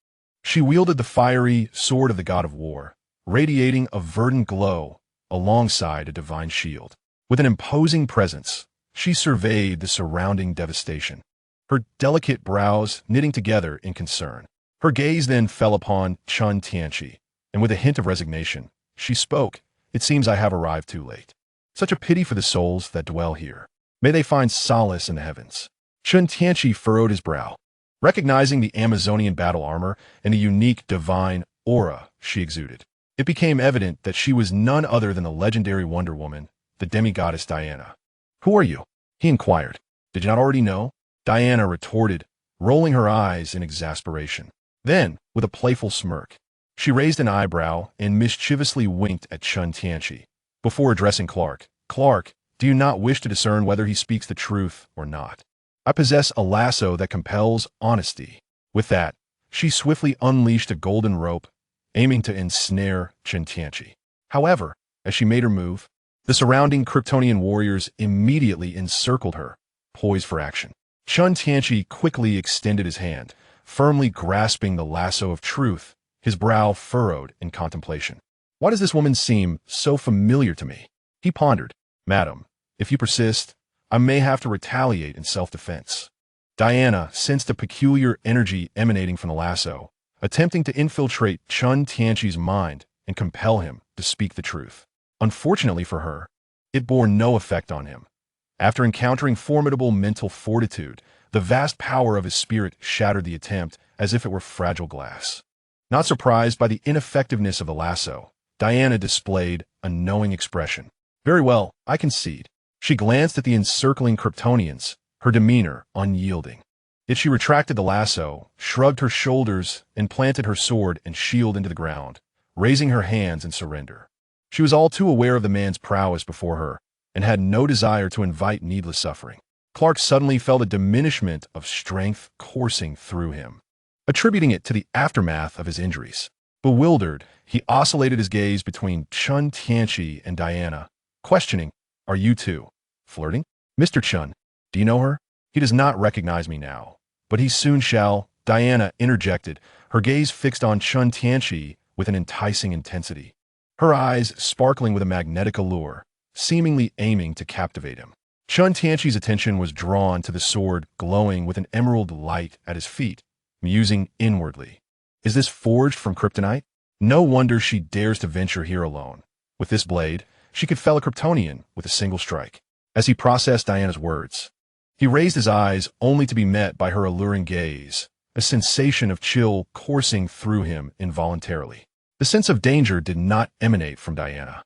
She wielded the fiery sword of the god of war, radiating a verdant glow alongside a divine shield. With an imposing presence, she surveyed the surrounding devastation, her delicate brows knitting together in concern. Her gaze then fell upon Chen Tianqi, and with a hint of resignation, she spoke, It seems I have arrived too late. Such a pity for the souls that dwell here. May they find solace in the heavens. Chen Tianqi furrowed his brow, recognizing the Amazonian battle armor and the unique divine aura she exuded. It became evident that she was none other than the legendary Wonder Woman, the demigoddess Diana. Who are you? He inquired. Did you not already know? Diana retorted, rolling her eyes in exasperation. Then, with a playful smirk, she raised an eyebrow and mischievously winked at Chen Tianqi. Before addressing Clark, Clark, do you not wish to discern whether he speaks the truth or not? I possess a lasso that compels honesty. With that, she swiftly unleashed a golden rope, aiming to ensnare Chen Tianqi. However, as she made her move, the surrounding Kryptonian warriors immediately encircled her, poised for action. Chen Tianqi quickly extended his hand, firmly grasping the lasso of truth, his brow furrowed in contemplation. Why does this woman seem so familiar to me? He pondered. Madam, if you persist, I may have to retaliate in self-defense. Diana sensed a peculiar energy emanating from the lasso, attempting to infiltrate Chen Tianqi's mind and compel him to speak the truth. Unfortunately for her, it bore no effect on him. After encountering formidable mental fortitude, the vast power of his spirit shattered the attempt as if it were fragile glass. Not surprised by the ineffectiveness of the lasso, Diana displayed a knowing expression. Very well, I concede. She glanced at the encircling Kryptonians, her demeanor unyielding. Yet she retracted the lasso, shrugged her shoulders, and planted her sword and shield into the ground, raising her hands in surrender. She was all too aware of the man's prowess before her, and had no desire to invite needless suffering. Clark suddenly felt a diminishment of strength coursing through him, attributing it to the aftermath of his injuries. Bewildered, he oscillated his gaze between Chen Tianqi and Diana, questioning, "Are you two flirting? Mr. Chen, do you know her? He does not recognize me now, but he soon shall," Diana interjected, her gaze fixed on Chen Tianqi with an enticing intensity, her eyes sparkling with a magnetic allure, seemingly aiming to captivate him. Chen Tianqi's attention was drawn to the sword glowing with an emerald light at his feet, musing inwardly. Is this forged from kryptonite? No wonder she dares to venture here alone. With this blade, she could fell a Kryptonian with a single strike. As he processed Diana's words, he raised his eyes only to be met by her alluring gaze, a sensation of chill coursing through him involuntarily. The sense of danger did not emanate from Diana,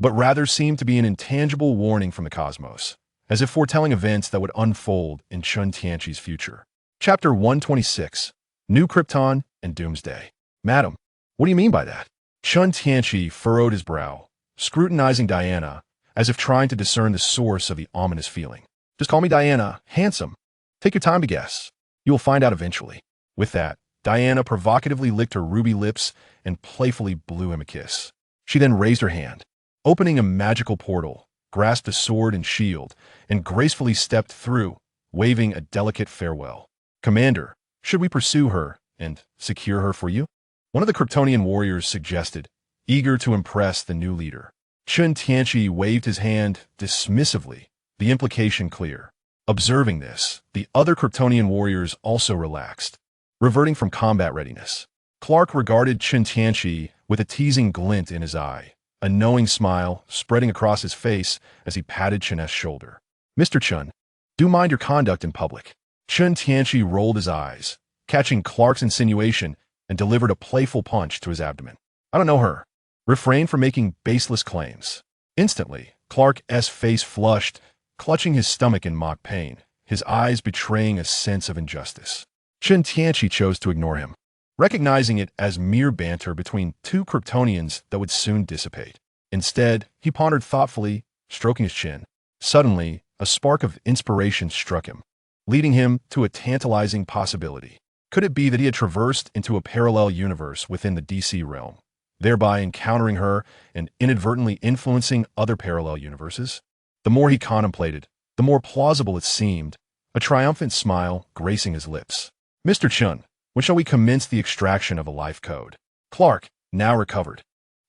but rather seemed to be an intangible warning from the cosmos, as if foretelling events that would unfold in Chen Tianqi's future. Chapter 126, New Krypton and Doomsday. Madam, what do you mean by that? Chen Tianqi furrowed his brow, scrutinizing Diana, as if trying to discern the source of the ominous feeling. Just call me Diana, handsome. Take your time to guess. You will find out eventually. With that, Diana provocatively licked her ruby lips and playfully blew him a kiss. She then raised her hand, opening a magical portal, grasped a sword and shield, and gracefully stepped through, waving a delicate farewell. Commander, should we pursue her and secure her for you? One of the Kryptonian warriors suggested, eager to impress the new leader. Chen Tianqi waved his hand dismissively, the implication clear. Observing this, the other Kryptonian warriors also relaxed, reverting from combat readiness. Clark regarded Chen Tianqi with a teasing glint in his eye, a knowing smile spreading across his face as he patted Chen's shoulder. Mr. Chen, do mind your conduct in public. Chen Tianqi rolled his eyes, catching Clark's insinuation, and delivered a playful punch to his abdomen. I don't know her. Refrain from making baseless claims. Instantly, Clark's face flushed, clutching his stomach in mock pain, his eyes betraying a sense of injustice. Chen Tianqi chose to ignore him, recognizing it as mere banter between two Kryptonians that would soon dissipate. Instead, he pondered thoughtfully, stroking his chin. Suddenly, a spark of inspiration struck him, leading him to a tantalizing possibility. Could it be that he had traversed into a parallel universe within the DC realm, thereby encountering her and inadvertently influencing other parallel universes? The more he contemplated, the more plausible it seemed, a triumphant smile gracing his lips. Mr. Chen, when shall we commence the extraction of a life code? Clark, now recovered,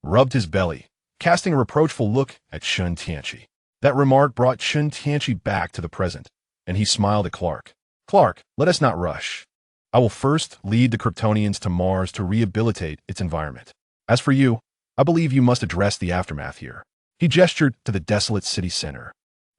rubbed his belly, casting a reproachful look at Chen Tianqi. That remark brought Chen Tianqi back to the present, and he smiled at Clark. Clark, let us not rush. I will first lead the Kryptonians to Mars to rehabilitate its environment. As for you, I believe you must address the aftermath here. He gestured to the desolate city center,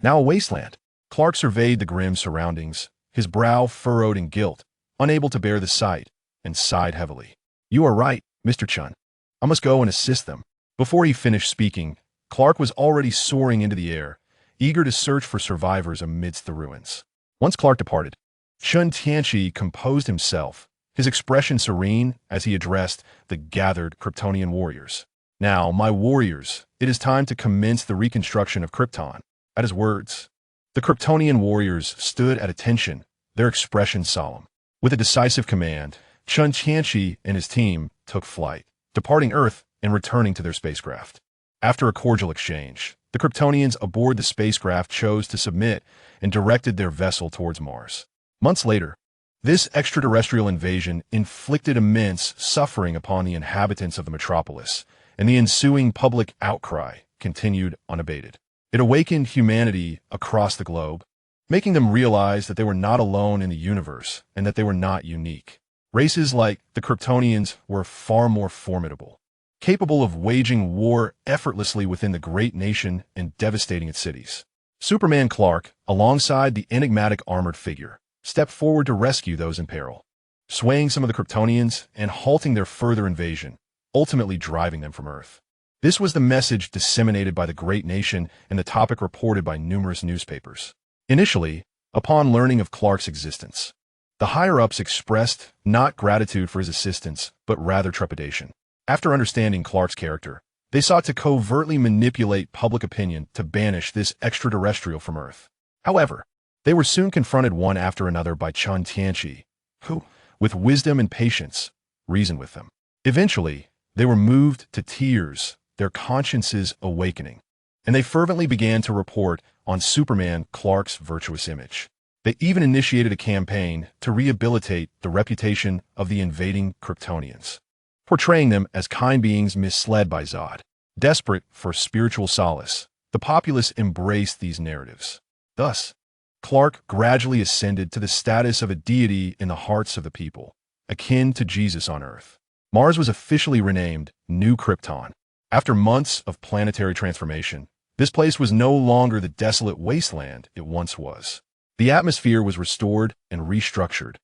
now a wasteland. Clark surveyed the grim surroundings, his brow furrowed in guilt, unable to bear the sight, and sighed heavily. You are right, Mr. Chen. I must go and assist them. Before he finished speaking, Clark was already soaring into the air, eager to search for survivors amidst the ruins. Once Clark departed, Chen Tianqi composed himself, his expression serene as he addressed the gathered Kryptonian warriors. Now, my warriors, it is time to commence the reconstruction of Krypton. At his words, the Kryptonian warriors stood at attention, their expression solemn. With a decisive command, Chen Tianqi and his team took flight, departing Earth and returning to their spacecraft. After a cordial exchange, the Kryptonians aboard the spacecraft chose to submit and directed their vessel towards Mars. Months later, this extraterrestrial invasion inflicted immense suffering upon the inhabitants of the metropolis, and the ensuing public outcry continued unabated. It awakened humanity across the globe, making them realize that they were not alone in the universe and that they were not unique. Races like the Kryptonians were far more formidable, capable of waging war effortlessly within the great nation and devastating its cities. Superman Clark, alongside the enigmatic armored figure, stepped forward to rescue those in peril, swaying some of the Kryptonians and halting their further invasion, ultimately driving them from Earth. This was the message disseminated by the great nation and the topic reported by numerous newspapers. Initially, upon learning of Clark's existence, The higher-ups expressed not gratitude for his assistance, but rather trepidation. After understanding Clark's character, they sought to covertly manipulate public opinion to banish this extraterrestrial from Earth. However, they were soon confronted one after another by Chen Tianqi, who, with wisdom and patience, reasoned with them. Eventually, they were moved to tears, their consciences awakening, and they fervently began to report on Superman Clark's virtuous image. They even initiated a campaign to rehabilitate the reputation of the invading Kryptonians, portraying them as kind beings misled by Zod. Desperate for spiritual solace, the populace embraced these narratives. Thus, Clark gradually ascended to the status of a deity in the hearts of the people, akin to Jesus on Earth. Mars was officially renamed New Krypton. After months of planetary transformation, this place was no longer the desolate wasteland it once was. The atmosphere was restored and restructured,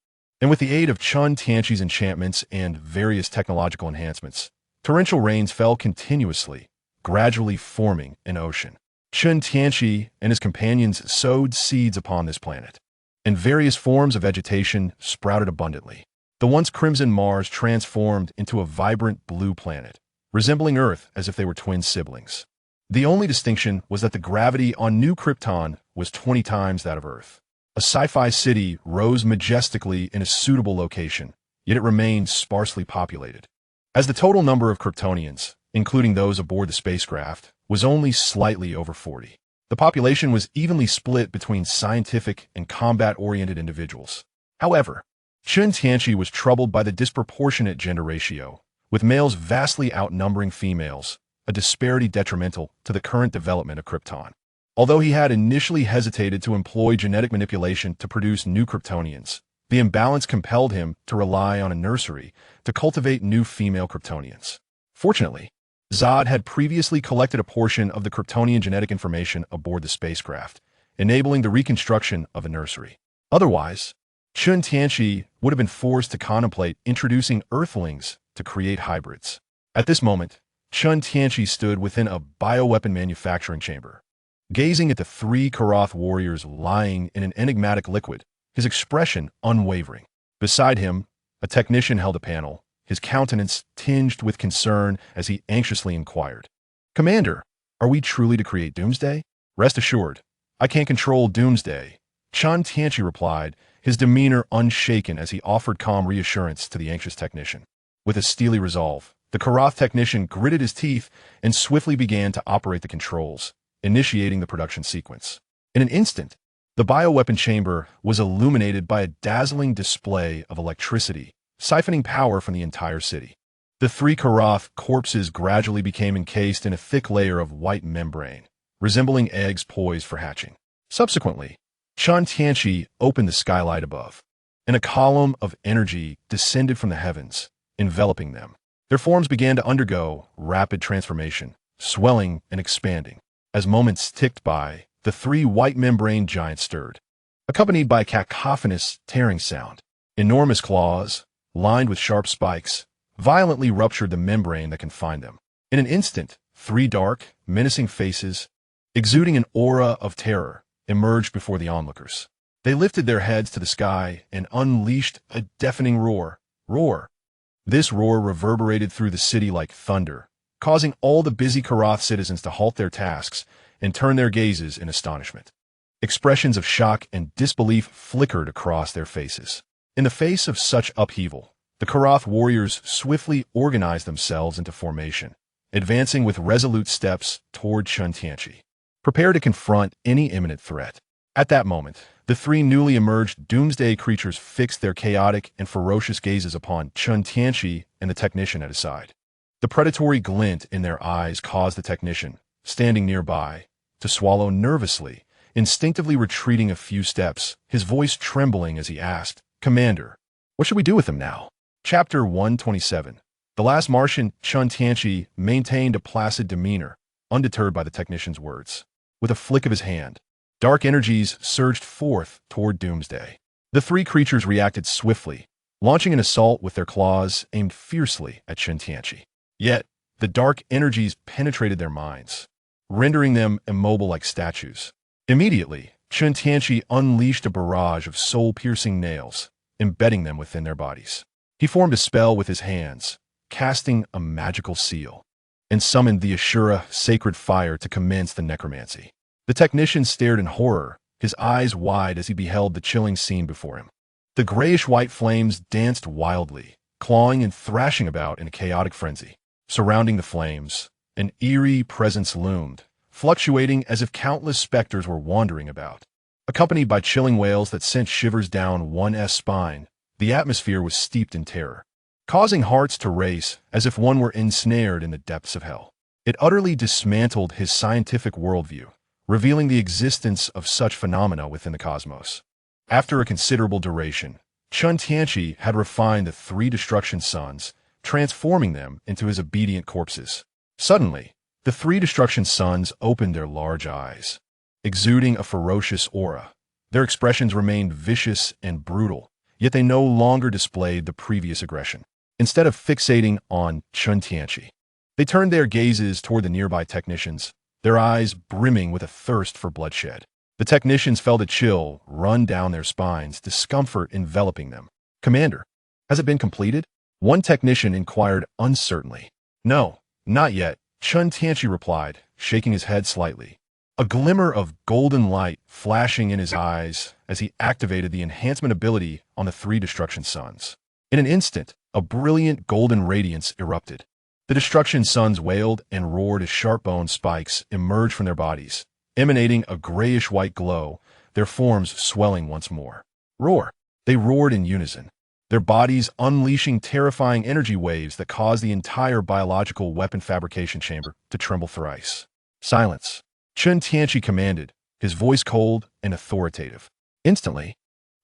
and with the aid of Chen Tianqi's enchantments and various technological enhancements, torrential rains fell continuously, gradually forming an ocean. Chen Tianqi and his companions sowed seeds upon this planet, and various forms of vegetation sprouted abundantly. The once crimson Mars transformed into a vibrant blue planet, resembling Earth as if they were twin siblings. The only distinction was that the gravity on New Krypton was 20 times that of Earth. A sci-fi city rose majestically in a suitable location, yet it remained sparsely populated. As the total number of Kryptonians, including those aboard the spacecraft, was only slightly over 40. The population was evenly split between scientific and combat-oriented individuals. However, Chen Tianqi was troubled by the disproportionate gender ratio, with males vastly outnumbering females, a disparity detrimental to the current development of Krypton. Although he had initially hesitated to employ genetic manipulation to produce new Kryptonians, the imbalance compelled him to rely on a nursery to cultivate new female Kryptonians. Fortunately, Zod had previously collected a portion of the Kryptonian genetic information aboard the spacecraft, enabling the reconstruction of a nursery. Otherwise, Chen Tianqi would have been forced to contemplate introducing Earthlings to create hybrids. At this moment, Chen Tianqi stood within a bioweapon manufacturing chamber, gazing at the three Karath warriors lying in an enigmatic liquid, his expression unwavering. Beside him, a technician held a panel, his countenance tinged with concern as he anxiously inquired, "Commander, are we truly to create Doomsday?" "Rest assured, I can't control Doomsday," Chen Tianqi replied, his demeanor unshaken as he offered calm reassurance to the anxious technician. With a steely resolve, the Karath technician gritted his teeth and swiftly began to operate the controls, initiating the production sequence. In an instant, the bioweapon chamber was illuminated by a dazzling display of electricity, siphoning power from the entire city. The three Karath corpses gradually became encased in a thick layer of white membrane, resembling eggs poised for hatching. Subsequently, Chen Tianqi opened the skylight above, and a column of energy descended from the heavens, enveloping them. Their forms began to undergo rapid transformation, swelling and expanding. As moments ticked by, the three white membrane giants stirred, accompanied by a cacophonous tearing sound. Enormous claws, lined with sharp spikes, violently ruptured the membrane that confined them. In an instant, three dark, menacing faces, exuding an aura of terror, emerged before the onlookers. They lifted their heads to the sky and unleashed a deafening roar. This roar reverberated through the city like thunder, causing all the busy Karath citizens to halt their tasks and turn their gazes in astonishment. Expressions of shock and disbelief flickered across their faces. In the face of such upheaval, the Karath warriors swiftly organized themselves into formation, advancing with resolute steps toward Chen Tianqi, prepared to confront any imminent threat. At that moment, the three newly emerged doomsday creatures fixed their chaotic and ferocious gazes upon Chen Tianqi and the technician at his side. The predatory glint in their eyes caused the technician, standing nearby, to swallow nervously, instinctively retreating a few steps, his voice trembling as he asked, "Commander, what should we do with them now?" Chapter 127. The last Martian. Chen Tianqi maintained a placid demeanor, undeterred by the technician's words. With a flick of his hand, dark energies surged forth toward Doomsday. The three creatures reacted swiftly, launching an assault with their claws aimed fiercely at Chen Tianqi. Yet, the dark energies penetrated their minds, rendering them immobile like statues. Immediately, Chen Tianqi unleashed a barrage of soul-piercing nails, embedding them within their bodies. He formed a spell with his hands, casting a magical seal, and summoned the Ashura sacred fire to commence the necromancy. The technician stared in horror, his eyes wide as he beheld the chilling scene before him. The grayish-white flames danced wildly, clawing and thrashing about in a chaotic frenzy. Surrounding the flames, an eerie presence loomed, fluctuating as if countless specters were wandering about. Accompanied by chilling wails that sent shivers down one's spine, the atmosphere was steeped in terror, causing hearts to race as if one were ensnared in the depths of hell. It utterly dismantled his scientific worldview, revealing the existence of such phenomena within the cosmos. After a considerable duration, Chen Tianqi had refined the three destruction suns, transforming them into his obedient corpses. Suddenly, the three destruction suns opened their large eyes, exuding a ferocious aura. Their expressions remained vicious and brutal, yet they no longer displayed the previous aggression. Instead of fixating on Chen Tianqi, they turned their gazes toward the nearby technicians, their eyes brimming with a thirst for bloodshed. The technicians felt a chill run down their spines, discomfort enveloping them. "Commander, has it been completed?" One technician inquired uncertainly. "No, not yet," Chen Tianqi replied, shaking his head slightly. A glimmer of golden light flashing in his eyes as he activated the enhancement ability on the three destruction suns. In an instant, a brilliant golden radiance erupted. The destruction suns wailed and roared as sharp-boned spikes emerged from their bodies, emanating a grayish-white glow, their forms swelling once more. Roar! They roared in unison, their bodies unleashing terrifying energy waves that caused the entire biological weapon fabrication chamber to tremble thrice. "Silence!" Chen Tianqi commanded, his voice cold and authoritative. Instantly,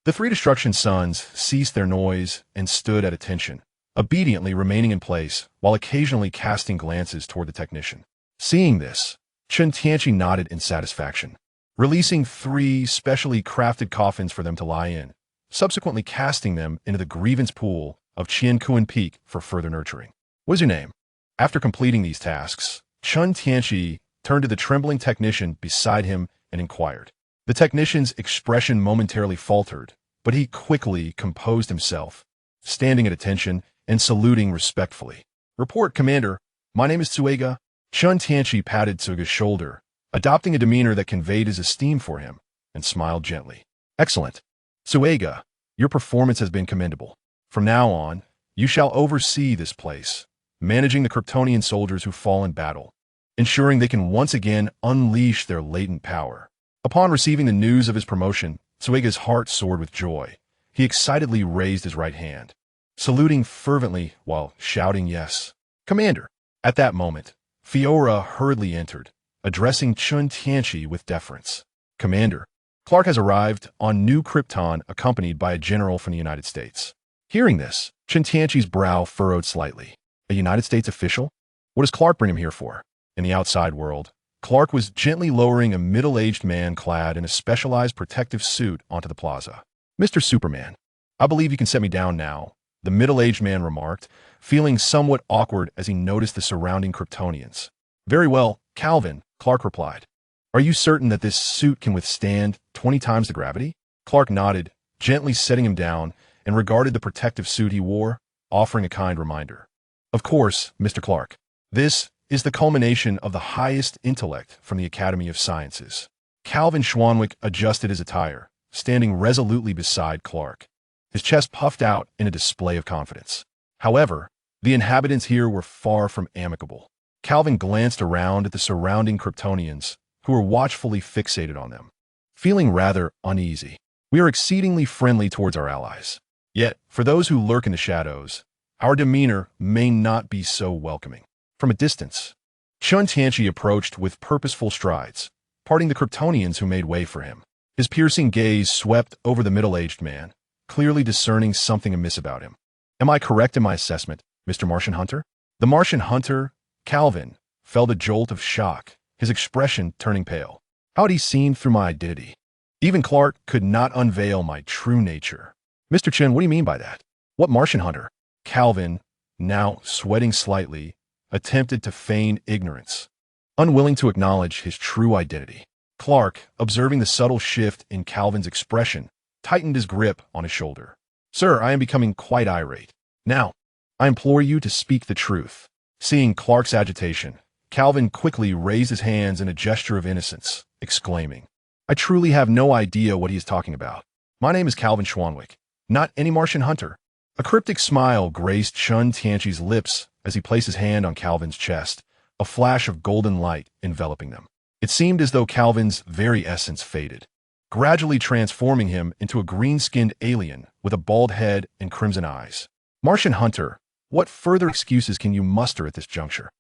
the three destruction suns ceased their noise and stood at attention, obediently remaining in place while occasionally casting glances toward the technician. Seeing this, Chen Tianqi nodded in satisfaction, releasing 3 specially crafted coffins for them to lie in, subsequently casting them into the grievance pool of Qiankuan Peak for further nurturing. "What is your name?" After completing these tasks, Chen Tianqi turned to the trembling technician beside him and inquired. The technician's expression momentarily faltered, but he quickly composed himself, standing at attention and saluting respectfully. "Report, Commander. My name is Tsuega." Chen Tianqi patted Tsuega's shoulder, adopting a demeanor that conveyed his esteem for him, and smiled gently. "Excellent. Tsuega, your performance has been commendable. From now on, you shall oversee this place, managing the Kryptonian soldiers who fall in battle, ensuring they can once again unleash their latent power." Upon receiving the news of his promotion, Tsuega's heart soared with joy. He excitedly raised his right hand, saluting fervently while shouting yes. "Commander!" At that moment, Fiora hurriedly entered, addressing Chen Tianqi with deference. "Commander, Clark has arrived on New Krypton accompanied by a general from the United States." Hearing this, Chen Tianqi's brow furrowed slightly. A United States official? What does Clark bring him here for? In the outside world, Clark was gently lowering a middle-aged man clad in a specialized protective suit onto the plaza. "Mr. Superman, I believe you can set me down now," the middle-aged man remarked, feeling somewhat awkward as he noticed the surrounding Kryptonians. "Very well, Calvin," Clark replied. "Are you certain that this suit can withstand 20 times the gravity?" Clark nodded, gently setting him down, and regarded the protective suit he wore, offering a kind reminder. "Of course, Mr. Clark. This is the culmination of the highest intellect from the Academy of Sciences." Calvin Schwanwick adjusted his attire, standing resolutely beside Clark, his chest puffed out in a display of confidence. However, the inhabitants here were far from amicable. Calvin glanced around at the surrounding Kryptonians, who were watchfully fixated on them, feeling rather uneasy. "We are exceedingly friendly towards our allies. Yet, for those who lurk in the shadows, our demeanor may not be so welcoming." From a distance, Chen Tianqi approached with purposeful strides, parting the Kryptonians who made way for him. His piercing gaze swept over the middle-aged man, clearly discerning something amiss about him. "Am I correct in my assessment, Mr. Martian Hunter?" The Martian Hunter, Calvin, felt a jolt of shock, his expression turning pale. How had he seen through my identity? Even Clark could not unveil my true nature. "Mr. Chen, what do you mean by that? What Martian Hunter?" Calvin, now sweating slightly, attempted to feign ignorance, unwilling to acknowledge his true identity. Clark, observing the subtle shift in Calvin's expression, tightened his grip on his shoulder. Sir, I am becoming quite irate. Now, I implore you to speak the truth. Seeing Clark's agitation, Calvin quickly raised his hands in a gesture of innocence, exclaiming, I truly have no idea what he is talking about. My name is Calvin Schwanwick, not any Martian hunter. A cryptic smile graced Chen Tianqi's lips as he placed his hand on Calvin's chest, a flash of golden light enveloping them. It seemed as though Calvin's very essence faded, gradually transforming him into a green-skinned alien with a bald head and crimson eyes. Martian hunter, what further excuses can you muster at this juncture?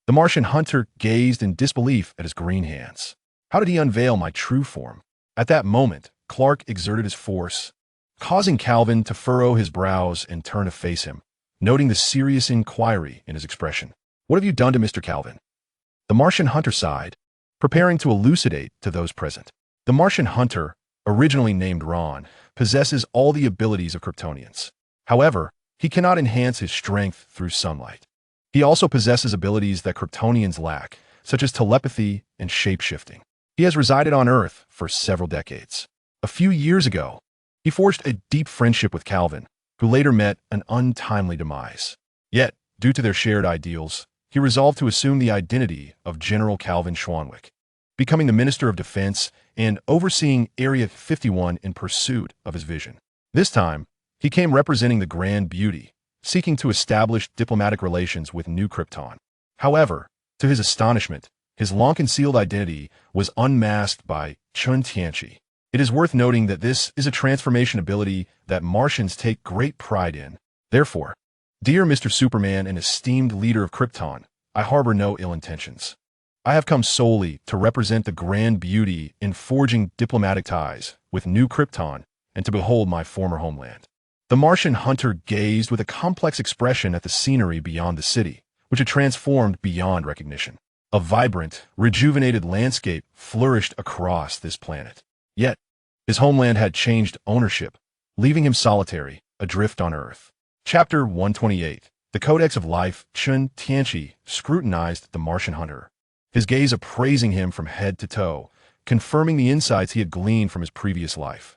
The Martian hunter gazed in disbelief at his green hands. How did he unveil my true form? At that moment, Clark exerted his force, causing Calvin to furrow his brows and turn to face him, noting the serious inquiry in his expression. What have you done to Mr. Calvin? The Martian hunter sighed, preparing to elucidate to those present. The Martian hunter, originally named Ron, possesses all the abilities of Kryptonians. However, he cannot enhance his strength through sunlight. He also possesses abilities that Kryptonians lack, such as telepathy and shape-shifting. He has resided on Earth for several decades. A few years ago, he forged a deep friendship with Calvin, who later met an untimely demise. Yet, due to their shared ideals, he resolved to assume the identity of General Calvin Schwanwick, becoming the Minister of Defense and overseeing Area 51 in pursuit of his vision. This time, he came representing the Grand Beauty, seeking to establish diplomatic relations with New Krypton. However, to his astonishment, his long-concealed identity was unmasked by Chen Tianqi. It is worth noting that this is a transformation ability that Martians take great pride in. Therefore, dear Mr. Superman and esteemed leader of Krypton, I harbor no ill intentions. I have come solely to represent the Grand Beauty in forging diplomatic ties with New Krypton and to behold my former homeland. The Martian hunter gazed with a complex expression at the scenery beyond the city, which had transformed beyond recognition. A vibrant, rejuvenated landscape flourished across this planet. Yet, his homeland had changed ownership, leaving him solitary, adrift on Earth. Chapter 128. The Codex of Life. Chen Tianqi scrutinized the Martian hunter, his gaze appraising him from head to toe, confirming the insights he had gleaned from his previous life.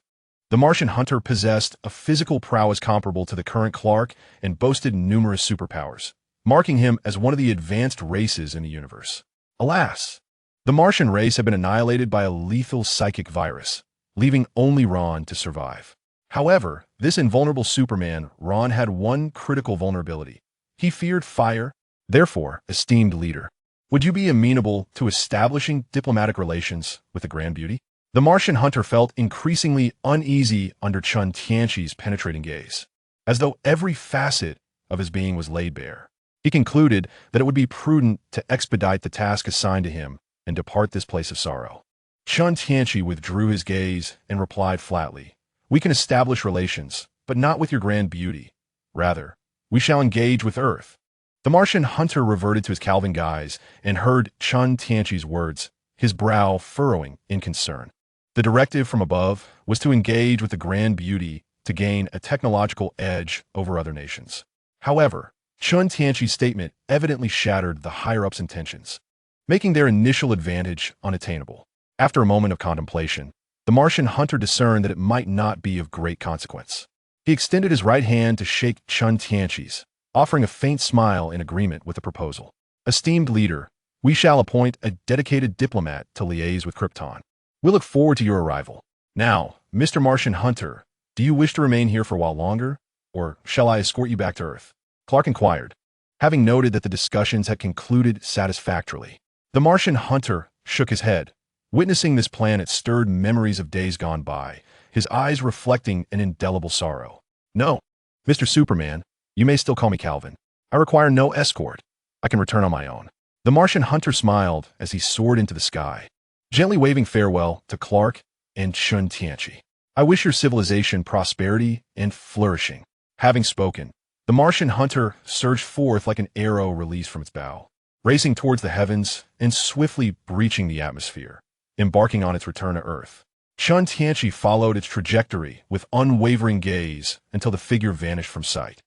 The Martian hunter possessed a physical prowess comparable to the current Clark and boasted numerous superpowers, marking him as one of the advanced races in the universe. Alas, the Martian race had been annihilated by a lethal psychic virus, leaving only Ron to survive. However, this invulnerable Superman, Ron, had one critical vulnerability. He feared fire. Therefore, esteemed leader, would you be amenable to establishing diplomatic relations with the Grand Beauty? The Martian hunter felt increasingly uneasy under Chen Tianqi's penetrating gaze, as though every facet of his being was laid bare. He concluded that it would be prudent to expedite the task assigned to him and depart this place of sorrow. Chen Tianqi withdrew his gaze and replied flatly, We can establish relations, but not with your Grand Beauty. Rather, we shall engage with Earth. The Martian hunter reverted to his Calvin guise and heard Chen Tianqi's words, his brow furrowing in concern. The directive from above was to engage with the Grand Beauty to gain a technological edge over other nations. However, Chen Tianqi's statement evidently shattered the higher-ups' intentions, making their initial advantage unattainable. After a moment of contemplation, the Martian hunter discerned that it might not be of great consequence. He extended his right hand to shake Chen Tianqi's, offering a faint smile in agreement with the proposal. Esteemed leader, we shall appoint a dedicated diplomat to liaise with Krypton. We look forward to your arrival. Now, Mr. Martian hunter, do you wish to remain here for a while longer, or shall I escort you back to Earth? Clark inquired, having noted that the discussions had concluded satisfactorily. The Martian hunter shook his head. Witnessing this plan, it stirred memories of days gone by, his eyes reflecting an indelible sorrow. No, Mr. Superman, you may still call me Calvin. I require no escort. I can return on my own. The Martian hunter smiled as he soared into the sky, gently waving farewell to Clark and Chen Tianqi. I wish your civilization prosperity and flourishing. Having spoken, the Martian hunter surged forth like an arrow released from its bow, racing towards the heavens and swiftly breaching the atmosphere, embarking on its return to Earth. Chen Tianqi followed its trajectory with unwavering gaze until the figure vanished from sight,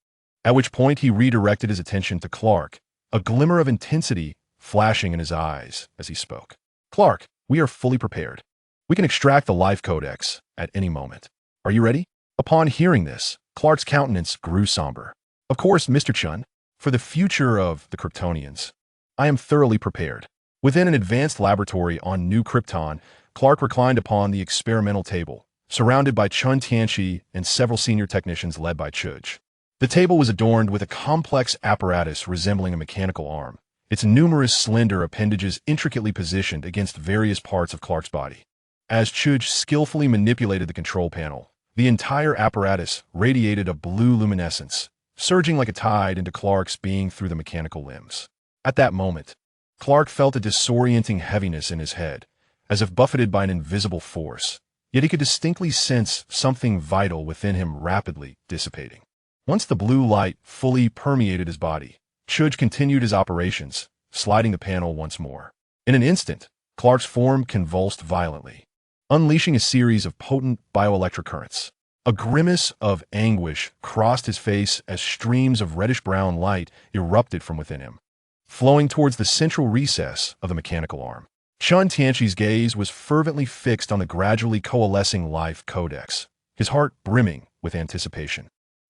at which point he redirected his attention to Clark, a glimmer of intensity flashing in his eyes as he spoke. Clark, we are fully prepared. We can extract the Life Codex at any moment. Are you ready? Upon hearing this, Clark's countenance grew somber. Of course, Mr. Chen. For the future of the Kryptonians, I am thoroughly prepared. Within an advanced laboratory on New Krypton, Clark reclined upon the experimental table, surrounded by Chen Tianqi and several senior technicians led by Chuj. The table was adorned with a complex apparatus resembling a mechanical arm, its numerous slender appendages intricately positioned against various parts of Clark's body. As Chuj skillfully manipulated the control panel, the entire apparatus radiated a blue luminescence, surging like a tide into Clark's being through the mechanical limbs. At that moment, Clark felt a disorienting heaviness in his head, as if buffeted by an invisible force, yet he could distinctly sense something vital within him rapidly dissipating. Once the blue light fully permeated his body, Chuj continued his operations, sliding the panel once more. In an instant, Clark's form convulsed violently, unleashing a series of potent bioelectric currents. A grimace of anguish crossed his face as streams of reddish-brown light erupted from within him, flowing towards the central recess of the mechanical arm. Chen Tianqi's gaze was fervently fixed on the gradually coalescing life codex, his heart brimming with anticipation.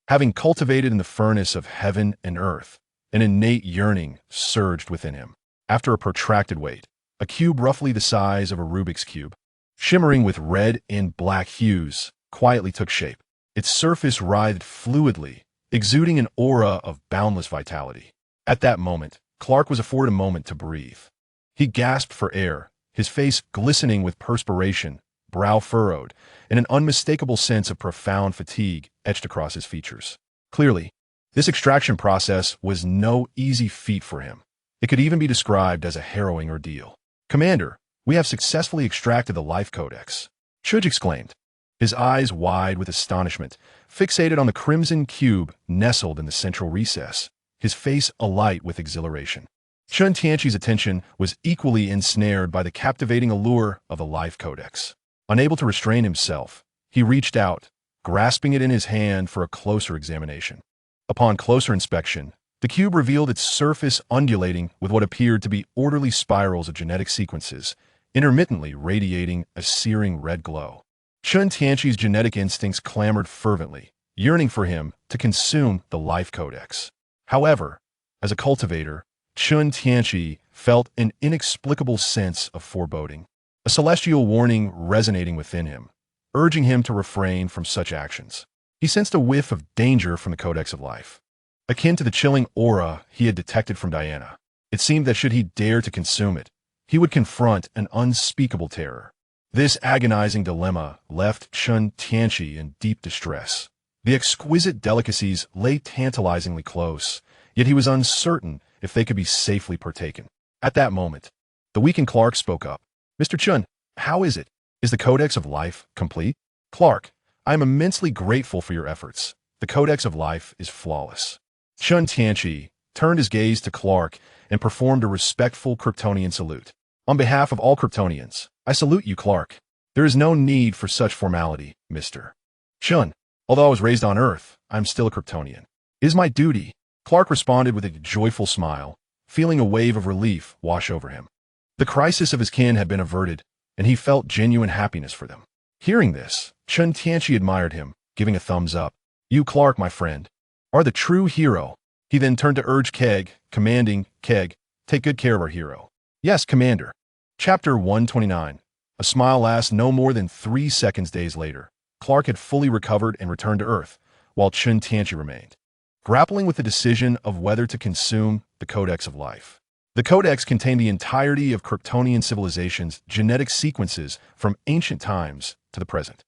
Having cultivated in the furnace of heaven and earth, an innate yearning surged within him. After a protracted wait, a cube roughly the size of a Rubik's Cube, shimmering with red and black hues, quietly took shape. Its surface writhed fluidly, exuding an aura of boundless vitality. At that moment, Clark was afforded a moment to breathe. He gasped for air, his face glistening with perspiration, brow furrowed, and an unmistakable sense of profound fatigue etched across his features. Clearly, this extraction process was no easy feat for him. It could even be described as a harrowing ordeal. "Commander, we have successfully extracted the life codex," Chuj exclaimed, his eyes wide with astonishment, fixated on the crimson cube nestled in the central recess, his face alight with exhilaration. Chen Tianqi's attention was equally ensnared by the captivating allure of the life codex. Unable to restrain himself, he reached out, grasping it in his hand for a closer examination. Upon closer inspection, the cube revealed its surface undulating with what appeared to be orderly spirals of genetic sequences, intermittently radiating a searing red glow. Chen Tianqi's genetic instincts clamored fervently, yearning for him to consume the life codex. However, as a cultivator, Chen Tianqi felt an inexplicable sense of foreboding, a celestial warning resonating within him, urging him to refrain from such actions. He sensed a whiff of danger from the codex of life, akin to the chilling aura he had detected from Diana. It seemed that should he dare to consume it, he would confront an unspeakable terror. This agonizing dilemma left Chen Tianqi in deep distress. The exquisite delicacies lay tantalizingly close, yet he was uncertain if they could be safely partaken. At that moment, the weakened Clark spoke up. "Mr. Chen, how is it? Is the Codex of Life complete?" "Clark, I am immensely grateful for your efforts. The Codex of Life is flawless." Chen Tianqi turned his gaze to Clark and performed a respectful Kryptonian salute. "On behalf of all Kryptonians, I salute you, Clark. There is no need for such formality, Mr. Chen. Although I was raised on Earth, I am still a Kryptonian. It is my duty." Clark responded with a joyful smile, feeling a wave of relief wash over him. The crisis of his kin had been averted, and he felt genuine happiness for them. Hearing this, Chen Tianqi admired him, giving a thumbs up. "You, Clark, my friend, are the true hero." He then turned to urge Keg, commanding, "Keg, take good care of our hero." "Yes, Commander." Chapter 129. A smile lasts no more than 3 seconds. Days later, Clark had fully recovered and returned to Earth, while Chen Tianqi remained, grappling with the decision of whether to consume the Codex of Life. The Codex contained the entirety of Kryptonian civilization's genetic sequences from ancient times to the present.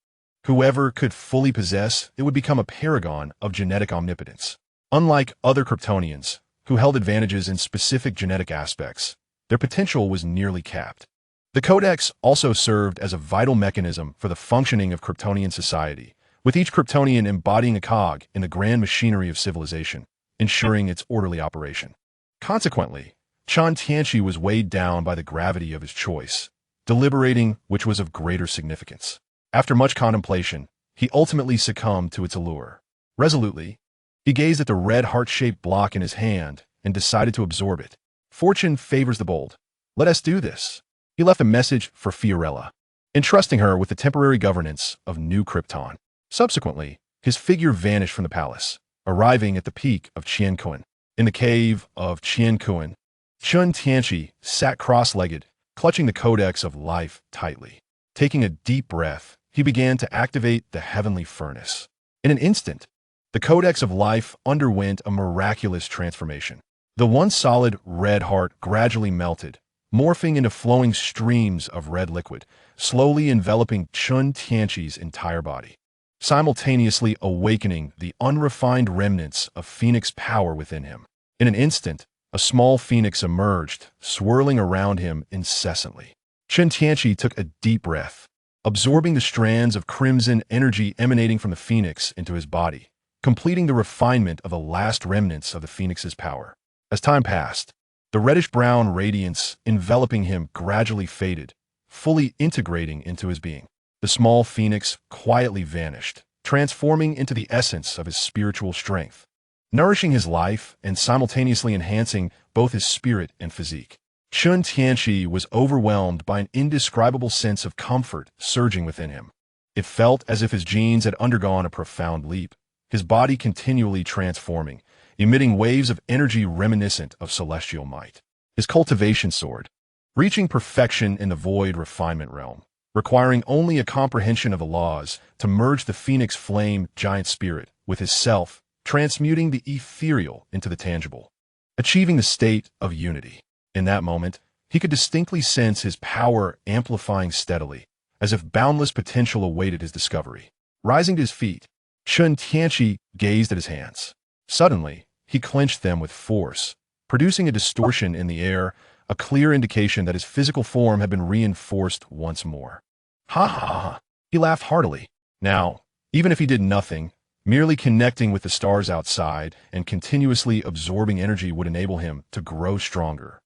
Whoever could fully possess it would become a paragon of genetic omnipotence. Unlike other Kryptonians, who held advantages in specific genetic aspects, their potential was nearly capped. The Codex also served as a vital mechanism for the functioning of Kryptonian society, with each Kryptonian embodying a cog in the grand machinery of civilization, ensuring its orderly operation. Consequently, Chen Tianqi was weighed down by the gravity of his choice, deliberating which was of greater significance. After much contemplation, he ultimately succumbed to its allure. Resolutely, he gazed at the red heart-shaped block in his hand and decided to absorb it. "Fortune favors the bold. Let us do this." He left a message for Fiorella, entrusting her with the temporary governance of New Krypton. Subsequently, his figure vanished from the palace, arriving at the peak of Tianqi. In the cave of Tianqi, Chen Tianqi sat cross-legged, clutching the codex of life tightly. Taking a deep breath, he began to activate the heavenly furnace. In an instant, the codex of life underwent a miraculous transformation. The once solid red heart gradually melted, morphing into flowing streams of red liquid, slowly enveloping Chen Tianqi's entire body, simultaneously awakening the unrefined remnants of phoenix power within him. In an instant, a small phoenix emerged, swirling around him incessantly. Chen Tianqi took a deep breath, absorbing the strands of crimson energy emanating from the phoenix into his body, completing the refinement of the last remnants of the phoenix's power. As time passed, the reddish-brown radiance enveloping him gradually faded, fully integrating into his being. The small phoenix quietly vanished, transforming into the essence of his spiritual strength, nourishing his life and simultaneously enhancing both his spirit and physique. Chen Tianqi was overwhelmed by an indescribable sense of comfort surging within him. It felt as if his genes had undergone a profound leap, his body continually transforming, emitting waves of energy reminiscent of celestial might. His cultivation sword, reaching perfection in the void refinement realm, requiring only a comprehension of the laws to merge the phoenix flame giant spirit with his self, transmuting the ethereal into the tangible, achieving the state of unity. In that moment, he could distinctly sense his power amplifying steadily, as if boundless potential awaited his discovery. Rising to his feet, Chen Tianqi gazed at his hands. Suddenly, he clenched them with force, producing a distortion in the air, a clear indication that his physical form had been reinforced once more. Ha ha ha! He laughed heartily. Now, even if he did nothing, merely connecting with the stars outside and continuously absorbing energy would enable him to grow stronger,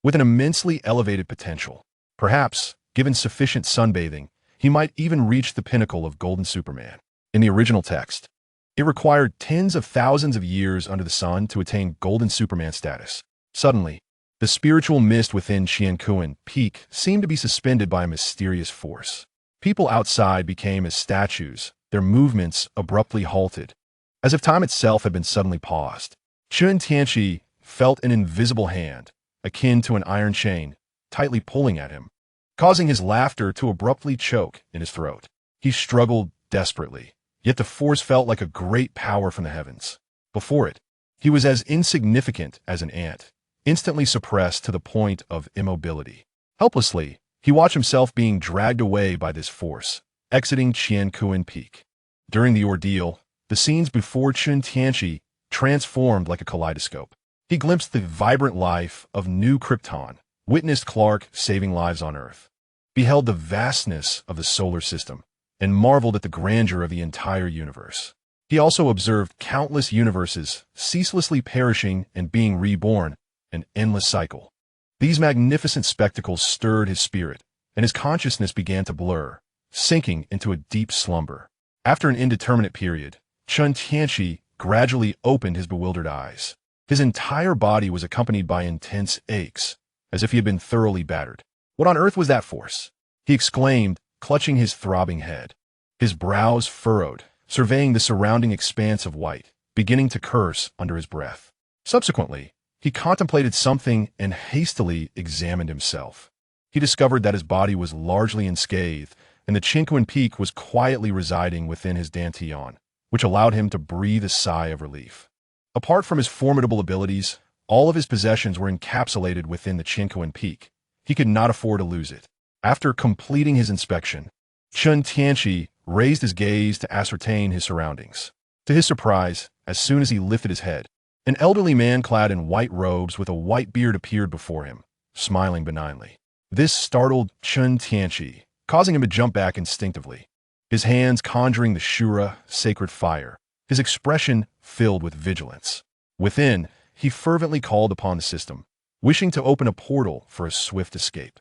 with an immensely elevated potential. Perhaps, given sufficient sunbathing, he might even reach the pinnacle of Golden Superman. In the original text, it required tens of thousands of years under the sun to attain Golden Superman status. Suddenly, the spiritual mist within Tianqi Peak seemed to be suspended by a mysterious force. People outside became as statues, their movements abruptly halted, as if time itself had been suddenly paused. Chen Tianqi felt an invisible hand, akin to an iron chain, tightly pulling at him, causing his laughter to abruptly choke in his throat. He struggled desperately, yet the force felt like a great power from the heavens. Before it, he was as insignificant as an ant, instantly suppressed to the point of immobility. Helplessly, he watched himself being dragged away by this force, exiting Tianqi Peak. During the ordeal, the scenes before Chen Tianqi transformed like a kaleidoscope. He glimpsed the vibrant life of New Krypton, witnessed Clark saving lives on Earth, beheld the vastness of the solar system, and marveled at the grandeur of the entire universe. He also observed countless universes ceaselessly perishing and being reborn, an endless cycle. These magnificent spectacles stirred his spirit, and his consciousness began to blur, sinking into a deep slumber. After an indeterminate period, Chen Tianqi gradually opened his bewildered eyes. His entire body was accompanied by intense aches, as if he had been thoroughly battered. What on earth was that force? He exclaimed, clutching his throbbing head. His brows furrowed, surveying the surrounding expanse of white, beginning to curse under his breath. Subsequently, he contemplated something and hastily examined himself. He discovered that his body was largely unscathed, and the Tianqi Peak was quietly residing within his dantian, which allowed him to breathe a sigh of relief. Apart from his formidable abilities, all of his possessions were encapsulated within the Tianqi Peak. He could not afford to lose it. After completing his inspection, Chen Tianqi raised his gaze to ascertain his surroundings. To his surprise, as soon as he lifted his head, an elderly man clad in white robes with a white beard appeared before him, smiling benignly. This startled Chen Tianqi, causing him to jump back instinctively, his hands conjuring the Shura, sacred fire, his expression filled with vigilance. Within, he fervently called upon the system, wishing to open a portal for a swift escape.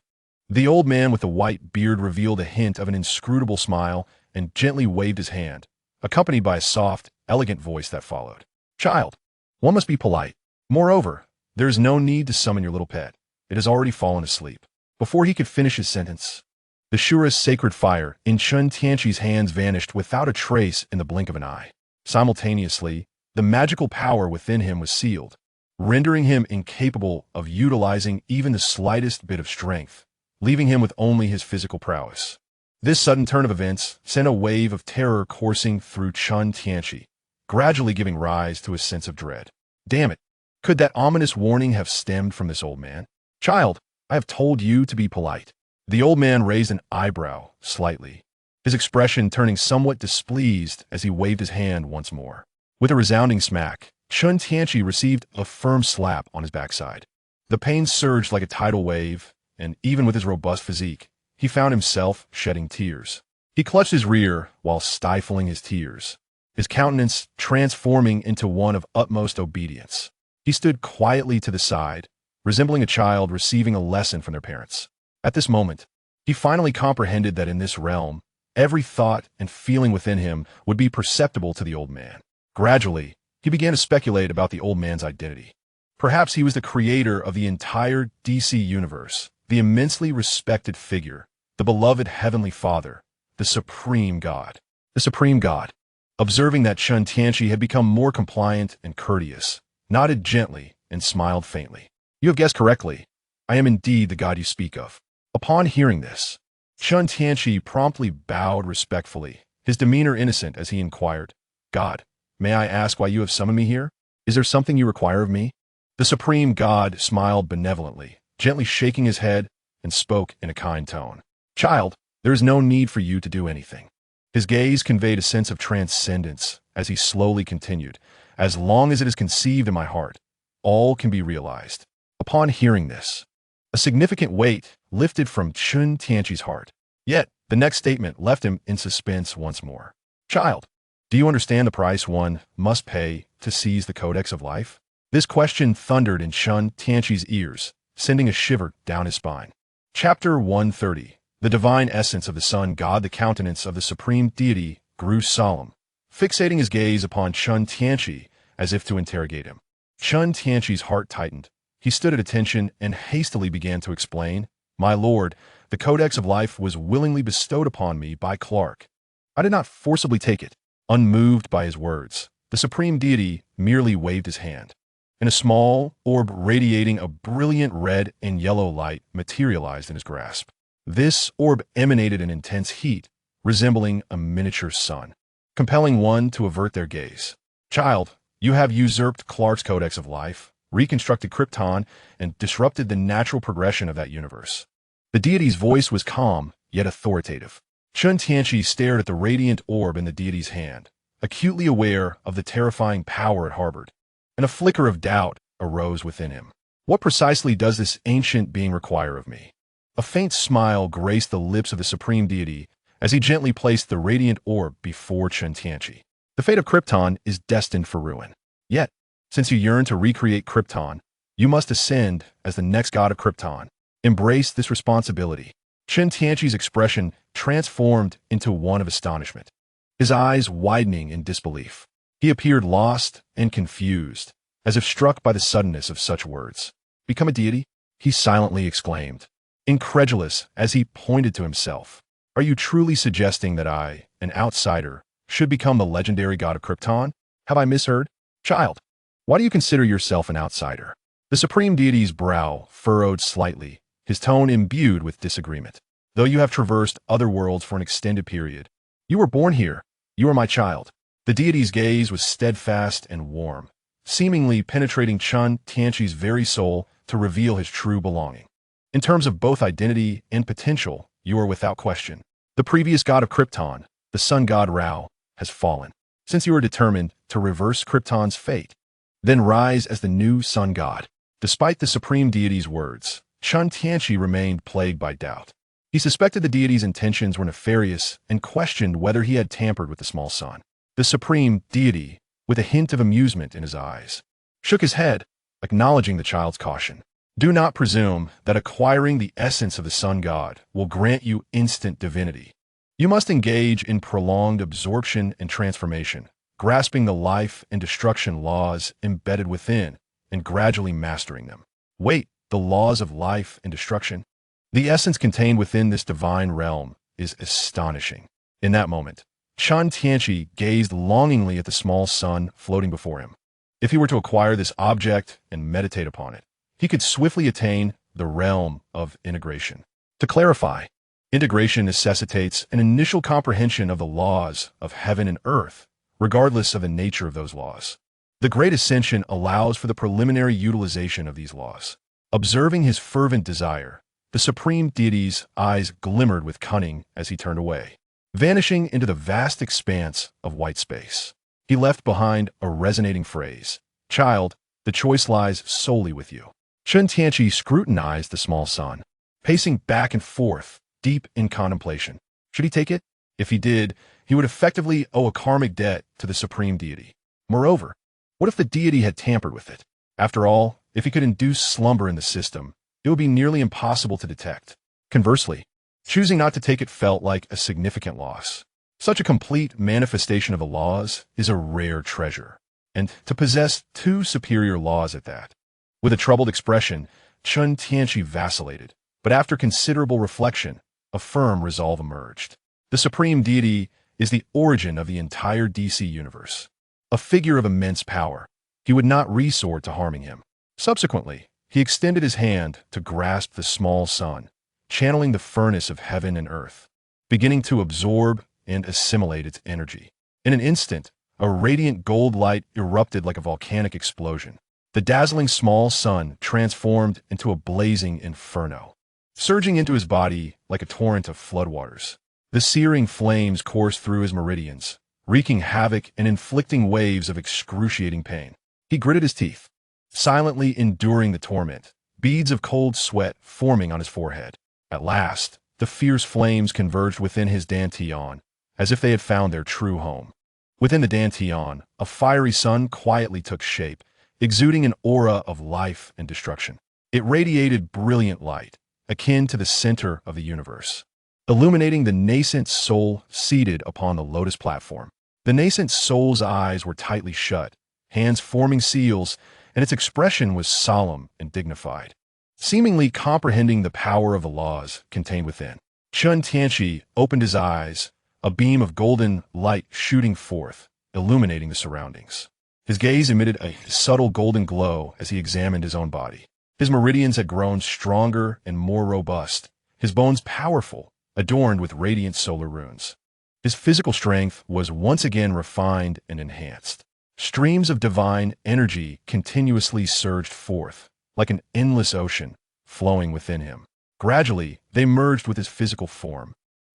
The old man with the white beard revealed a hint of an inscrutable smile and gently waved his hand, accompanied by a soft, elegant voice that followed. "Child, one must be polite. Moreover, there is no need to summon your little pet. It has already fallen asleep." Before he could finish his sentence, the Shura's sacred fire in Chen Tianqi's hands vanished without a trace in the blink of an eye. Simultaneously, the magical power within him was sealed, rendering him incapable of utilizing even the slightest bit of strength, leaving him with only his physical prowess. This sudden turn of events sent a wave of terror coursing through Chen Tianqi, gradually giving rise to a sense of dread. Damn it! Could that ominous warning have stemmed from this old man? Child, I have told you to be polite. The old man raised an eyebrow slightly, his expression turning somewhat displeased as he waved his hand once more. With a resounding smack, Chen Tianqi received a firm slap on his backside. The pain surged like a tidal wave, and even with his robust physique, he found himself shedding tears. He clutched his rear while stifling his tears, his countenance transforming into one of utmost obedience. He stood quietly to the side, resembling a child receiving a lesson from their parents. At this moment, he finally comprehended that in this realm, every thought and feeling within him would be perceptible to the old man. Gradually, he began to speculate about the old man's identity. Perhaps he was the creator of the entire DC universe, the immensely respected figure, the beloved Heavenly Father, the Supreme God. The Supreme God. Observing that Chen Tianqi had become more compliant and courteous, nodded gently and smiled faintly. You have guessed correctly. I am indeed the God you speak of. Upon hearing this, Chen Tianqi promptly bowed respectfully, his demeanor innocent as he inquired, God, may I ask why you have summoned me here? Is there something you require of me? The Supreme God smiled benevolently, gently shaking his head, and spoke in a kind tone. Child, there is no need for you to do anything. His gaze conveyed a sense of transcendence as he slowly continued, as long as it is conceived in my heart, all can be realized. Upon hearing this, a significant weight lifted from Chen Tianqi's heart. Yet, the next statement left him in suspense once more. Child, do you understand the price one must pay to seize the Codex of Life? This question thundered in Chen Tianqi's ears, sending a shiver down his spine. Chapter 130. The divine essence of the Sun God. The countenance of the Supreme Deity grew solemn, fixating his gaze upon Chen Tianqi as if to interrogate him. Chen Tianqi's heart tightened. He stood at attention and hastily began to explain, My lord, the Codex of Life was willingly bestowed upon me by Clark. I did not forcibly take it. Unmoved by his words, the Supreme Deity merely waved his hand, and a small orb radiating a brilliant red and yellow light materialized in his grasp. This orb emanated an intense heat, resembling a miniature sun, compelling one to avert their gaze. Child, you have usurped Clark's Codex of Life, reconstructed Krypton, and disrupted the natural progression of that universe. The deity's voice was calm, yet authoritative. Chen Tianqi stared at the radiant orb in the deity's hand, acutely aware of the terrifying power it harbored, and a flicker of doubt arose within him. What precisely does this ancient being require of me? A faint smile graced the lips of the Supreme Deity as he gently placed the radiant orb before Chen Tianqi. The fate of Krypton is destined for ruin. Yet, since you yearn to recreate Krypton, you must ascend as the next god of Krypton. Embrace this responsibility. Chen Tianqi's expression transformed into one of astonishment, his eyes widening in disbelief. He appeared lost and confused, as if struck by the suddenness of such words. Become a deity? He silently exclaimed, incredulous as he pointed to himself. Are you truly suggesting that I, an outsider, should become the legendary god of Krypton? Have I misheard? Child, why do you consider yourself an outsider? The Supreme Deity's brow furrowed slightly, his tone imbued with disagreement. Though you have traversed other worlds for an extended period, you were born here. You are my child. The deity's gaze was steadfast and warm, seemingly penetrating Chen Tianqi's very soul to reveal his true belonging. In terms of both identity and potential, you are without question. The previous god of Krypton, the sun god Rao, has fallen. Since you are determined to reverse Krypton's fate, then rise as the new sun god. Despite the Supreme Deity's words, Chen Tianqi remained plagued by doubt. He suspected the deity's intentions were nefarious and questioned whether he had tampered with the small sun. The Supreme Deity, with a hint of amusement in his eyes, shook his head, acknowledging the child's caution. Do not presume that acquiring the essence of the sun god will grant you instant divinity. You must engage in prolonged absorption and transformation, grasping the life and destruction laws embedded within and gradually mastering them. Wait, the laws of life and destruction? The essence contained within this divine realm is astonishing. In that moment, Chen Tianqi gazed longingly at the small sun floating before him. If he were to acquire this object and meditate upon it, he could swiftly attain the realm of integration. To clarify, integration necessitates an initial comprehension of the laws of heaven and earth, regardless of the nature of those laws. The Great Ascension allows for the preliminary utilization of these laws. Observing his fervent desire, the Supreme Deity's eyes glimmered with cunning as he turned away, vanishing into the vast expanse of white space. He left behind a resonating phrase, "Child, the choice lies solely with you." Chen Tianqi scrutinized the small sun, pacing back and forth, deep in contemplation. Should he take it? If he did, he would effectively owe a karmic debt to the Supreme Deity. Moreover, what if the deity had tampered with it? After all, if he could induce slumber in the system, it would be nearly impossible to detect. Conversely, choosing not to take it felt like a significant loss. Such a complete manifestation of the laws is a rare treasure, and to possess two superior laws at that. With a troubled expression, Chen Tianqi vacillated, but after considerable reflection, a firm resolve emerged. The Supreme Deity is the origin of the entire DC universe. A figure of immense power, he would not resort to harming him. Subsequently, he extended his hand to grasp the small sun, channeling the furnace of heaven and earth, beginning to absorb and assimilate its energy. In an instant, a radiant gold light erupted like a volcanic explosion. The dazzling small sun transformed into a blazing inferno, surging into his body like a torrent of floodwaters. The searing flames coursed through his meridians, wreaking havoc and inflicting waves of excruciating pain. He gritted his teeth, silently enduring the torment, beads of cold sweat forming on his forehead. At last, the fierce flames converged within his dantian, as if they had found their true home. Within the dantian, a fiery sun quietly took shape, exuding an aura of life and destruction. It radiated brilliant light, akin to the center of the universe, illuminating the nascent soul seated upon the lotus platform. The nascent soul's eyes were tightly shut, hands forming seals, and its expression was solemn and dignified, seemingly comprehending the power of the laws contained within. Chen Tianqi opened his eyes, a beam of golden light shooting forth, illuminating the surroundings. His gaze emitted a subtle golden glow as he examined his own body. His meridians had grown stronger and more robust, his bones powerful, adorned with radiant solar runes. His physical strength was once again refined and enhanced. Streams of divine energy continuously surged forth, like an endless ocean, flowing within him. Gradually, they merged with his physical form,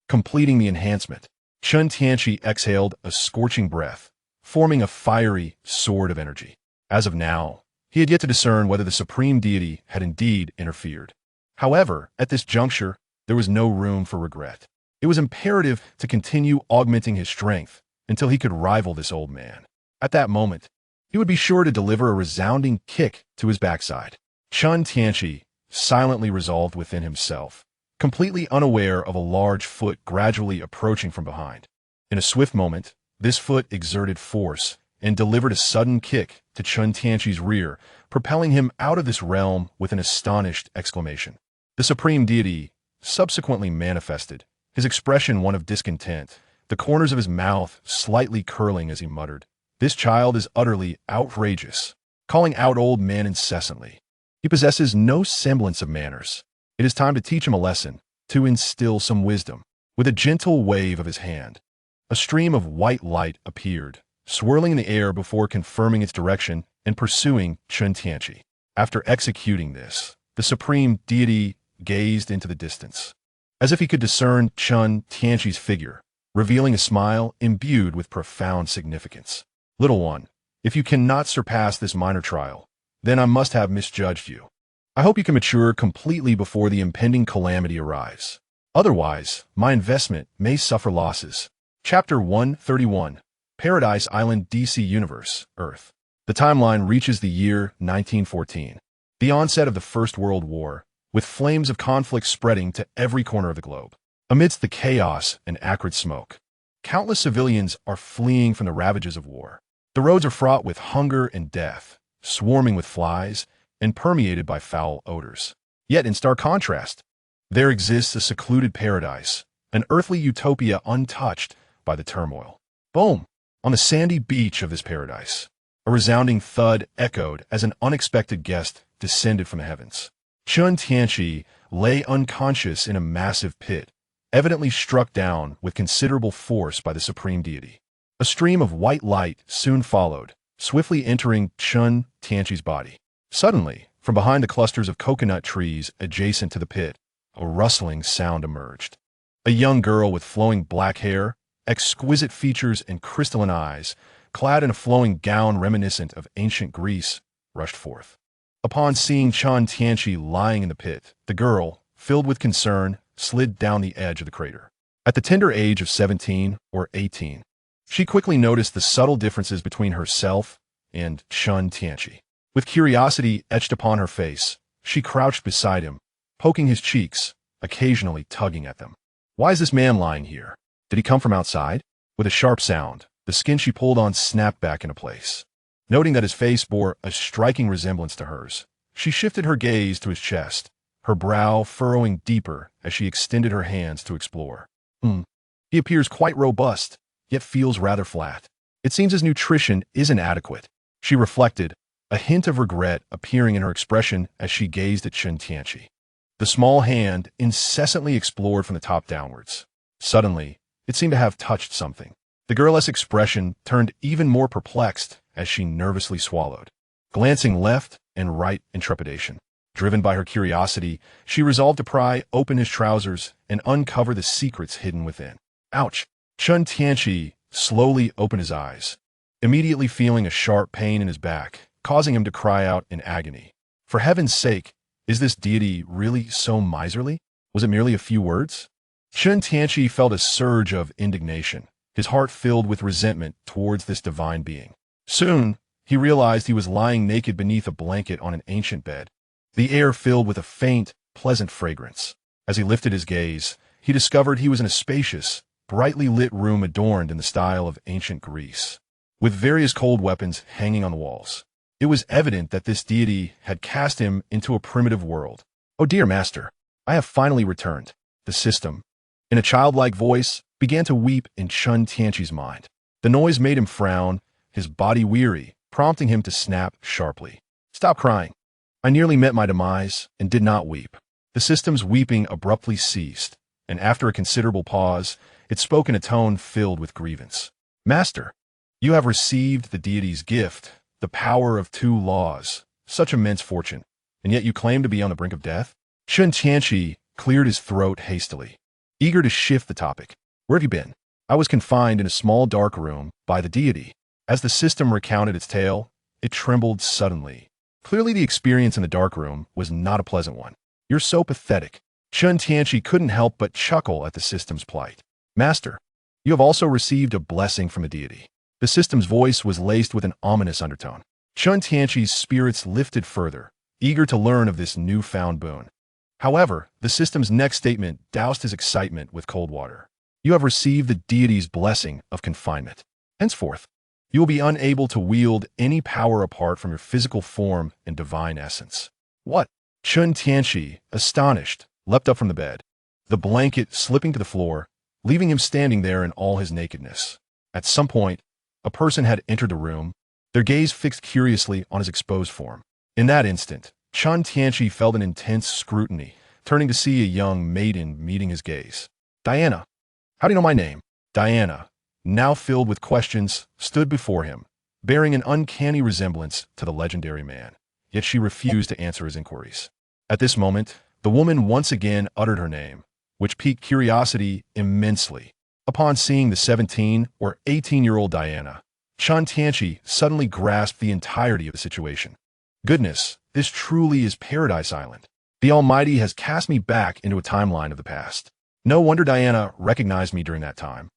completing the enhancement. Chen Tianqi exhaled a scorching breath, forming a fiery sword of energy. As of now, he had yet to discern whether the Supreme Deity had indeed interfered. However, at this juncture, there was no room for regret. It was imperative to continue augmenting his strength until he could rival this old man. At that moment, he would be sure to deliver a resounding kick to his backside. Chen Tianqi silently resolved within himself, completely unaware of a large foot gradually approaching from behind. In a swift moment, this foot exerted force and delivered a sudden kick to Chen Tianqi's rear, propelling him out of this realm with an astonished exclamation. The Supreme Deity subsequently manifested, his expression one of discontent, the corners of his mouth slightly curling as he muttered, "This child is utterly outrageous, calling out old men incessantly. He possesses no semblance of manners. It is time to teach him a lesson, to instill some wisdom." With a gentle wave of his hand, a stream of white light appeared, swirling in the air before confirming its direction and pursuing Chen Tianqi. After executing this, the Supreme Deity gazed into the distance, as if he could discern Chen Tianqi's figure, revealing a smile imbued with profound significance. "Little one, if you cannot surpass this minor trial, then I must have misjudged you. I hope you can mature completely before the impending calamity arrives. Otherwise, my investment may suffer losses." Chapter 131, Paradise Island DC Universe, Earth. The timeline reaches the year 1914, the onset of the First World War, with flames of conflict spreading to every corner of the globe. Amidst the chaos and acrid smoke, countless civilians are fleeing from the ravages of war. The roads are fraught with hunger and death, swarming with flies, and permeated by foul odors. Yet in stark contrast, there exists a secluded paradise, an earthly utopia untouched by the turmoil. Boom! On the sandy beach of this paradise, a resounding thud echoed as an unexpected guest descended from the heavens. Chen Tianqi lay unconscious in a massive pit, evidently struck down with considerable force by the supreme deity. A stream of white light soon followed, swiftly entering Chen Tianqi's body. Suddenly, from behind the clusters of coconut trees adjacent to the pit, a rustling sound emerged. A young girl with flowing black hair, exquisite features and crystalline eyes, clad in a flowing gown reminiscent of ancient Greece, rushed forth. Upon seeing Chen Tianqi lying in the pit, the girl, filled with concern, slid down the edge of the crater. At the tender age of 17 or 18, she quickly noticed the subtle differences between herself and Chen Tianqi. With curiosity etched upon her face, she crouched beside him, poking his cheeks, occasionally tugging at them. Why is this man lying here? Did he come from outside? With a sharp sound, the skin she pulled on snapped back into place. Noting that his face bore a striking resemblance to hers, she shifted her gaze to his chest, her brow furrowing deeper as she extended her hands to explore. He appears quite robust, yet feels rather flat. It seems his nutrition isn't adequate. She reflected, a hint of regret appearing in her expression as she gazed at Chen Tianqi. The small hand incessantly explored from the top downwards. Suddenly, it seemed to have touched something. The girl's expression turned even more perplexed as she nervously swallowed. Glancing left and right in trepidation. Driven by her curiosity, she resolved to pry open his trousers and uncover the secrets hidden within. Ouch! Chen Tianqi slowly opened his eyes, immediately feeling a sharp pain in his back, causing him to cry out in agony. For heaven's sake, is this deity really so miserly? Was it merely a few words? Chen Tianqi felt a surge of indignation, his heart filled with resentment towards this divine being. Soon, he realized he was lying naked beneath a blanket on an ancient bed, the air filled with a faint, pleasant fragrance. As he lifted his gaze, he discovered he was in a spacious, brightly lit room adorned in the style of ancient Greece, with various cold weapons hanging on the walls. It was evident that this deity had cast him into a primitive world. "Oh dear master, I have finally returned." The system, in a childlike voice, began to weep in Chen Tianqi's mind. The noise made him frown, his body weary, prompting him to snap sharply. "Stop crying. I nearly met my demise and did not weep." The system's weeping abruptly ceased, and after a considerable pause, it spoke in a tone filled with grievance. "Master, you have received the deity's gift, the power of 2 laws, such immense fortune, and yet you claim to be on the brink of death?" Chen Tianqi cleared his throat hastily, eager to shift the topic. "Where have you been?" "I was confined in a small dark room by the deity." As the system recounted its tale, it trembled suddenly. Clearly the experience in the dark room was not a pleasant one. "You're so pathetic." Chen Tianqi couldn't help but chuckle at the system's plight. "Master, you have also received a blessing from the deity." The system's voice was laced with an ominous undertone. Chen Tianqi's spirits lifted further, eager to learn of this newfound boon. However, the system's next statement doused his excitement with cold water. "You have received the deity's blessing of confinement. Henceforth, you will be unable to wield any power apart from your physical form and divine essence." "What?" Chen Tianqi, astonished, leapt up from the bed, the blanket slipping to the floor, leaving him standing there in all his nakedness. At some point, a person had entered the room, their gaze fixed curiously on his exposed form. In that instant, Chen Tianqi felt an intense scrutiny, turning to see a young maiden meeting his gaze. "Diana, how do you know my name?" Diana, now filled with questions, stood before him, bearing an uncanny resemblance to the legendary man. Yet she refused to answer his inquiries. At this moment, the woman once again uttered her name, which piqued curiosity immensely. Upon seeing the 17 or 18-year-old Diana, Chen Tianqi suddenly grasped the entirety of the situation. "Goodness, this truly is Paradise Island. The Almighty has cast me back into a timeline of the past. No wonder Diana recognized me during that time.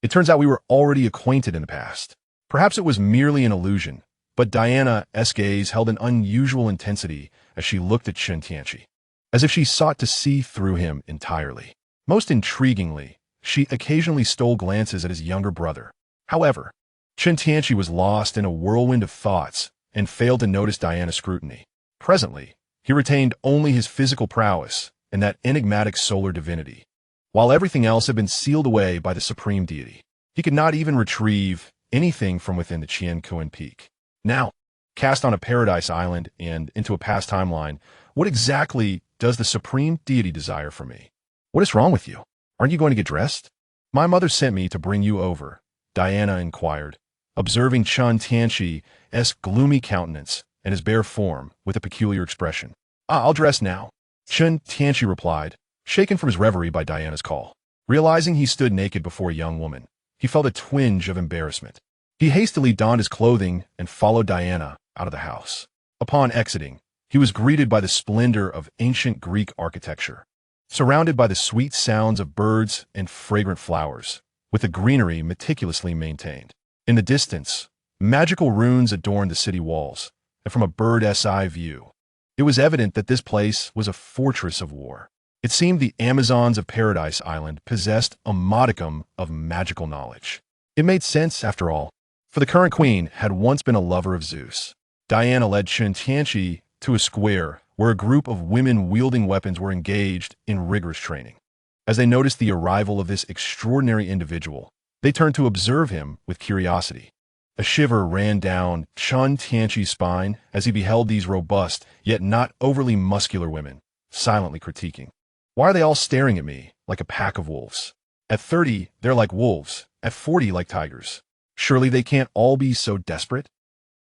It turns out we were already acquainted in the past. Perhaps it was merely an illusion, but Diana's gaze held an unusual intensity as she looked at Chen Tianqi, as if she sought to see through him entirely. Most intriguingly, she occasionally stole glances at his younger brother. However, Chen Tianqi was lost in a whirlwind of thoughts and failed to notice Diana's scrutiny. Presently, he retained only his physical prowess and that enigmatic solar divinity, while everything else had been sealed away by the supreme deity. He could not even retrieve anything from within the Tianqi peak. Now, cast on a paradise island and into a past timeline, what exactly does the supreme deity desire from me? What is wrong with you? Aren't you going to get dressed? My mother sent me to bring you over, Diana inquired, observing Chen Tianqi's gloomy countenance and his bare form with a peculiar expression. I'll dress now, Chen Tianqi replied, shaken from his reverie by Diana's call. Realizing he stood naked before a young woman, he felt a twinge of embarrassment. He hastily donned his clothing and followed Diana out of the house. Upon exiting, he was greeted by the splendor of ancient Greek architecture, surrounded by the sweet sounds of birds and fragrant flowers, with the greenery meticulously maintained. In the distance, magical runes adorned the city walls, and from a bird's eye view, it was evident that this place was a fortress of war. It seemed the Amazons of Paradise Island possessed a modicum of magical knowledge. It made sense, after all, for the current queen had once been a lover of Zeus. Diana led Chen Tianqi to a square where a group of women wielding weapons were engaged in rigorous training. As they noticed the arrival of this extraordinary individual, they turned to observe him with curiosity. A shiver ran down Chen Tianqi's spine as he beheld these robust, yet not overly muscular women, silently critiquing. Why are they all staring at me like a pack of wolves? At 30, they're like wolves. At 40, like tigers. Surely they can't all be so desperate?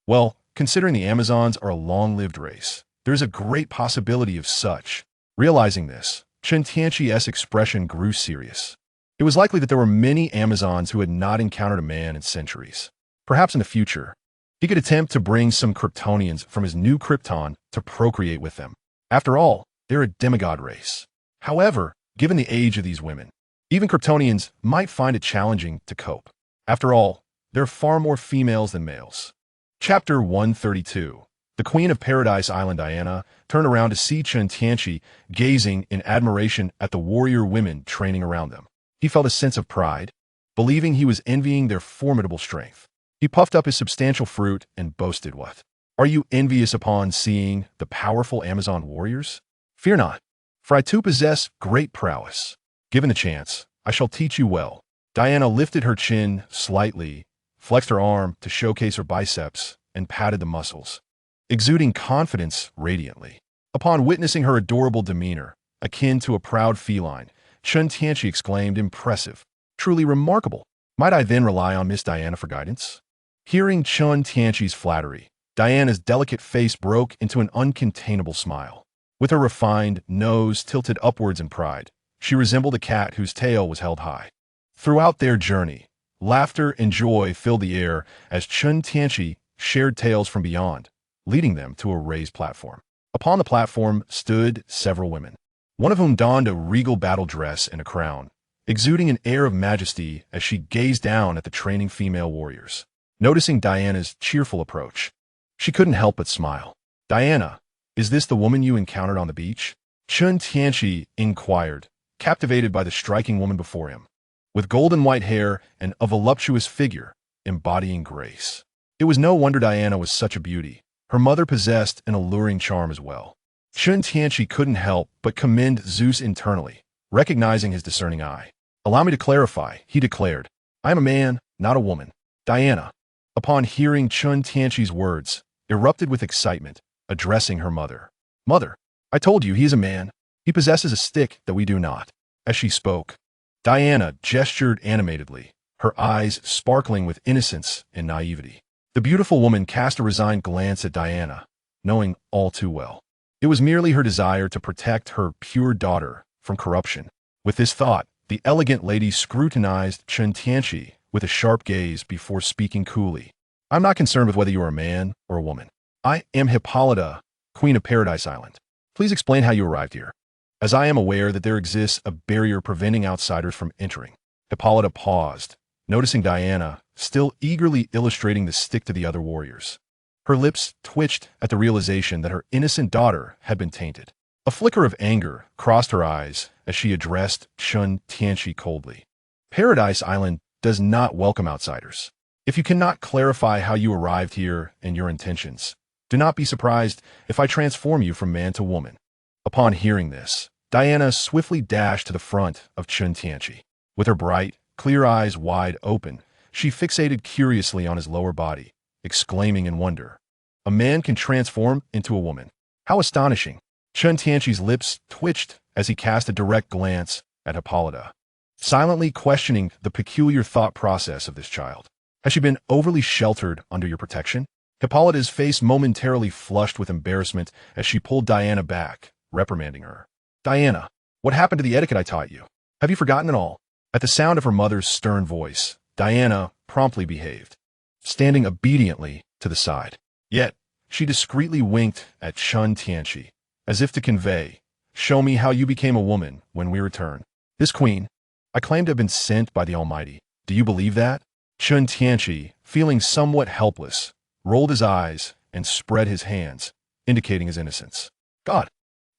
Well, considering the Amazons are a long-lived race, there's a great possibility of such. Realizing this, Chen Tianqi's expression grew serious. It was likely that there were many Amazons who had not encountered a man in centuries. Perhaps in the future, he could attempt to bring some Kryptonians from his new Krypton to procreate with them. After all, they're a demigod race. However, given the age of these women, even Kryptonians might find it challenging to cope. After all, there are far more females than males. Chapter 132. The Queen of Paradise Island Diana turned around to see Chen Tianqi gazing in admiration at the warrior women training around them. He felt a sense of pride, believing he was envying their formidable strength. He puffed up his substantial fruit and boasted, "What? Are you envious upon seeing the powerful Amazon warriors? Fear not, for I too possess great prowess. Given the chance, I shall teach you well." Diana lifted her chin slightly, flexed her arm to showcase her biceps, and patted the muscles, exuding confidence radiantly. Upon witnessing her adorable demeanor, akin to a proud feline, Chen Tianqi exclaimed, "Impressive, truly remarkable. Might I then rely on Miss Diana for guidance?" Hearing Chen Tianqi's flattery, Diana's delicate face broke into an uncontainable smile. With her refined nose tilted upwards in pride, she resembled a cat whose tail was held high. Throughout their journey, laughter and joy filled the air as Chen Tianqi shared tales from beyond, leading them to a raised platform. Upon the platform stood several women, one of whom donned a regal battle dress and a crown, exuding an air of majesty as she gazed down at the training female warriors. Noticing Diana's cheerful approach, she couldn't help but smile. "Diana, is this the woman you encountered on the beach?" Chen Tianqi inquired, captivated by the striking woman before him, with golden white hair and a voluptuous figure embodying grace. It was no wonder Diana was such a beauty. Her mother possessed an alluring charm as well. Chen Tianqi couldn't help but commend Zeus internally, recognizing his discerning eye. "Allow me to clarify," he declared. "I am a man, not a woman." Diana, upon hearing Chen Tianqi's words, erupted with excitement, addressing her mother. "Mother, I told you he is a man. He possesses a stick that we do not." As she spoke, Diana gestured animatedly, her eyes sparkling with innocence and naivety. The beautiful woman cast a resigned glance at Diana, knowing all too well it was merely her desire to protect her pure daughter from corruption. With this thought, the elegant lady scrutinized Chen Tianqi with a sharp gaze before speaking coolly. "I'm not concerned with whether you are a man or a woman. I am Hippolyta, Queen of Paradise Island. Please explain how you arrived here, as I am aware that there exists a barrier preventing outsiders from entering." Hippolyta paused, noticing Diana still eagerly illustrating the stick to the other warriors. Her lips twitched at the realization that her innocent daughter had been tainted. A flicker of anger crossed her eyes as she addressed Chen Tianqi coldly. "Paradise Island does not welcome outsiders. If you cannot clarify how you arrived here and your intentions, do not be surprised if I transform you from man to woman." Upon hearing this, Diana swiftly dashed to the front of Chen Tianqi. With her bright, clear eyes wide open, she fixated curiously on his lower body, exclaiming in wonder, "A man can transform into a woman. How astonishing!" Chen Tianqi's lips twitched as he cast a direct glance at Hippolyta, silently questioning the peculiar thought process of this child. "Has she been overly sheltered under your protection?" Hippolyta's face momentarily flushed with embarrassment as she pulled Diana back, reprimanding her. "Diana, what happened to the etiquette I taught you? Have you forgotten it all?" At the sound of her mother's stern voice, Diana promptly behaved, standing obediently to the side. Yet, she discreetly winked at Chen Tianqi, as if to convey, "Show me how you became a woman when we return." "This queen, I claim to have been sent by the Almighty. Do you believe that?" Chen Tianqi, feeling somewhat helpless, rolled his eyes and spread his hands, indicating his innocence. "God,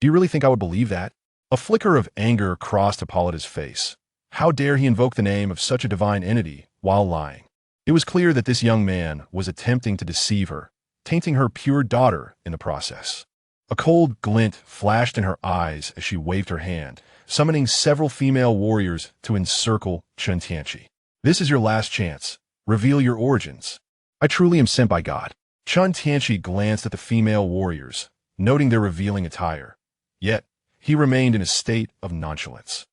do you really think I would believe that?" A flicker of anger crossed Hippolyta's face. How dare he invoke the name of such a divine entity while lying? It was clear that this young man was attempting to deceive her, tainting her pure daughter in the process. A cold glint flashed in her eyes as she waved her hand, summoning several female warriors to encircle Chen Tianqi. "This is your last chance. Reveal your origins." "I truly am sent by God." Chen Tianqi glanced at the female warriors, noting their revealing attire. Yet, he remained in a state of nonchalance.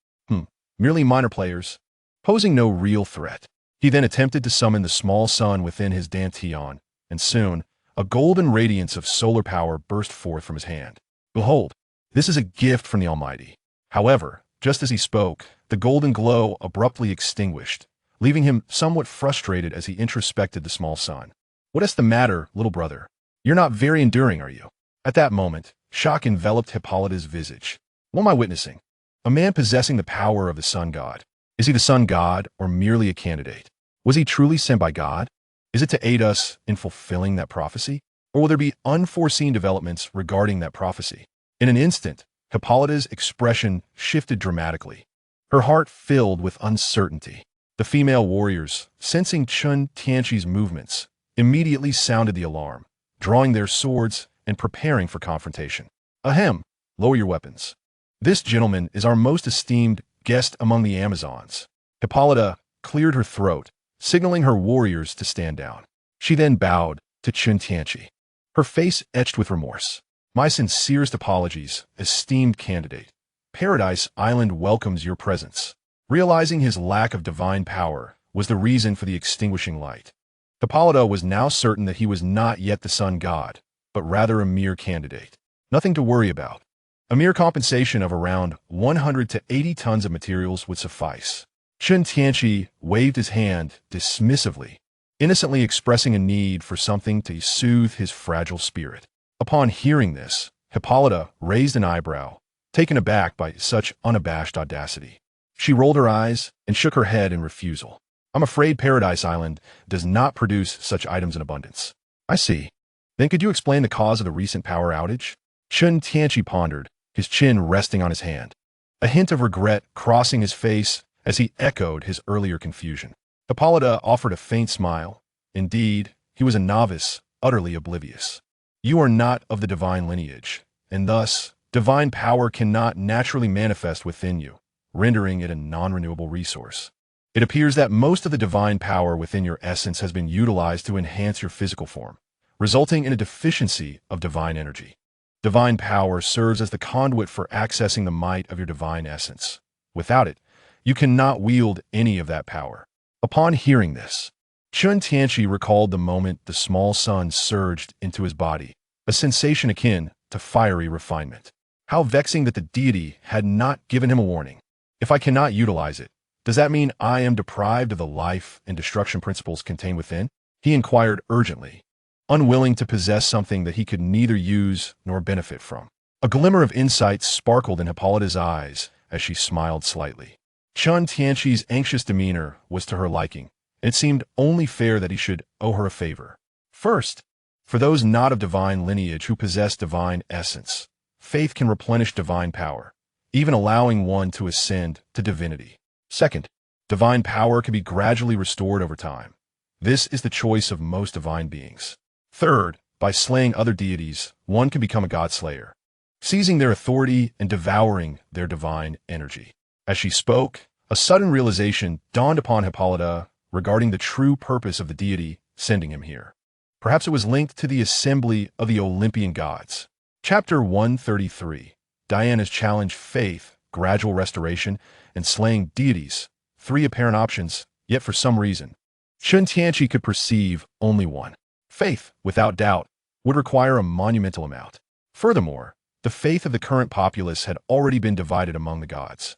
Merely minor players, posing no real threat. He then attempted to summon the small sun within his dantian, and soon, a golden radiance of solar power burst forth from his hand. "Behold, this is a gift from the Almighty." However, just as he spoke, the golden glow abruptly extinguished, leaving him somewhat frustrated as he introspected the small sun. "What is the matter, little brother? You're not very enduring, are you?" At that moment, shock enveloped Hippolyta's visage. "What am I witnessing? A man possessing the power of the sun god. Is he the sun god or merely a candidate? Was he truly sent by God? Is it to aid us in fulfilling that prophecy? Or will there be unforeseen developments regarding that prophecy?" In an instant, Hippolyta's expression shifted dramatically. Her heart filled with uncertainty. The female warriors, sensing Chen Tianqi's movements, immediately sounded the alarm, drawing their swords and preparing for confrontation. "Ahem, lower your weapons. This gentleman is our most esteemed guest among the Amazons." Hippolyta cleared her throat, signaling her warriors to stand down. She then bowed to Chen Tianqi, her face etched with remorse. "My sincerest apologies, esteemed candidate. Paradise Island welcomes your presence." Realizing his lack of divine power was the reason for the extinguishing light, Hippolyta was now certain that he was not yet the sun god, but rather a mere candidate. Nothing to worry about. A mere compensation of around 100 to 80 tons of materials would suffice. Chen Tianqi waved his hand dismissively, innocently expressing a need for something to soothe his fragile spirit. Upon hearing this, Hippolyta raised an eyebrow, taken aback by such unabashed audacity. She rolled her eyes and shook her head in refusal. "I'm afraid Paradise Island does not produce such items in abundance." "I see. Then could you explain the cause of the recent power outage?" Chen Tianqi pondered, his chin resting on his hand, a hint of regret crossing his face as he echoed his earlier confusion. Hippolyta offered a faint smile. Indeed, he was a novice, utterly oblivious. "You are not of the divine lineage, and thus, divine power cannot naturally manifest within you, rendering it a non-renewable resource. It appears that most of the divine power within your essence has been utilized to enhance your physical form, resulting in a deficiency of divine energy. Divine power serves as the conduit for accessing the might of your divine essence. Without it, you cannot wield any of that power." Upon hearing this, Chen Tianqi recalled the moment the small sun surged into his body, a sensation akin to fiery refinement. How vexing that the deity had not given him a warning. "If I cannot utilize it, does that mean I am deprived of the life and destruction principles contained within?" he inquired urgently, unwilling to possess something that he could neither use nor benefit from. A glimmer of insight sparkled in Hippolyta's eyes as she smiled slightly. Chen Tianqi's anxious demeanor was to her liking, and it seemed only fair that he should owe her a favor. First, for those not of divine lineage who possess divine essence, faith can replenish divine power, even allowing one to ascend to divinity. Second, divine power can be gradually restored over time. This is the choice of most divine beings. Third, by slaying other deities, one can become a god-slayer, seizing their authority and devouring their divine energy. As she spoke, A sudden realization dawned upon Hippolyta regarding the true purpose of the deity sending him here. Perhaps it was linked to the assembly of the Olympian gods. Chapter 133. Diana's challenge: faith, gradual restoration, and slaying deities. Three apparent options, yet for some reason, Chen Tianqi could perceive only one. Faith, without doubt, would require a monumental amount. Furthermore, the faith of the current populace had already been divided among the gods.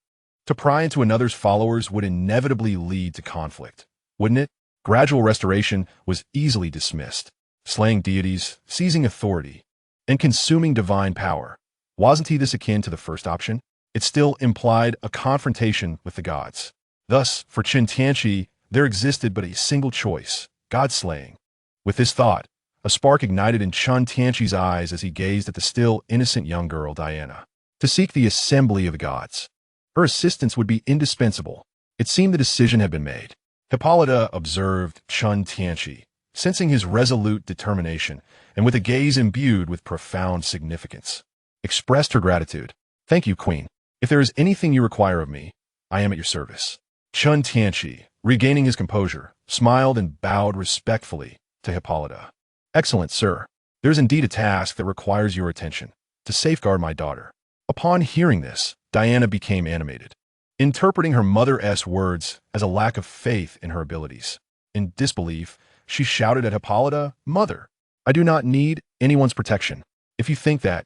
To pry into another's followers would inevitably lead to conflict, wouldn't it? Gradual restoration was easily dismissed. Slaying deities, seizing authority, and consuming divine power. Wasn't this akin to the first option? It still implied a confrontation with the gods. Thus, for Chen Tianqi, there existed but a single choice: god-slaying. With this thought, a spark ignited in Chen Tianqi's eyes as he gazed at the still innocent young girl, Diana. To seek the assembly of the gods. Her assistance would be indispensable. It seemed the decision had been made. Hippolyta observed Chen Tianqi, sensing his resolute determination, and with a gaze imbued with profound significance, expressed her gratitude. "Thank you, Queen. If there is anything you require of me, I am at your service." Chen Tianqi, regaining his composure, smiled and bowed respectfully to Hippolyta. "Excellent, sir. There is indeed a task that requires your attention, to safeguard my daughter." Upon hearing this, Diana became animated, interpreting her mother's words as a lack of faith in her abilities. In disbelief, she shouted at Hippolyta, "Mother, I do not need anyone's protection. If you think that,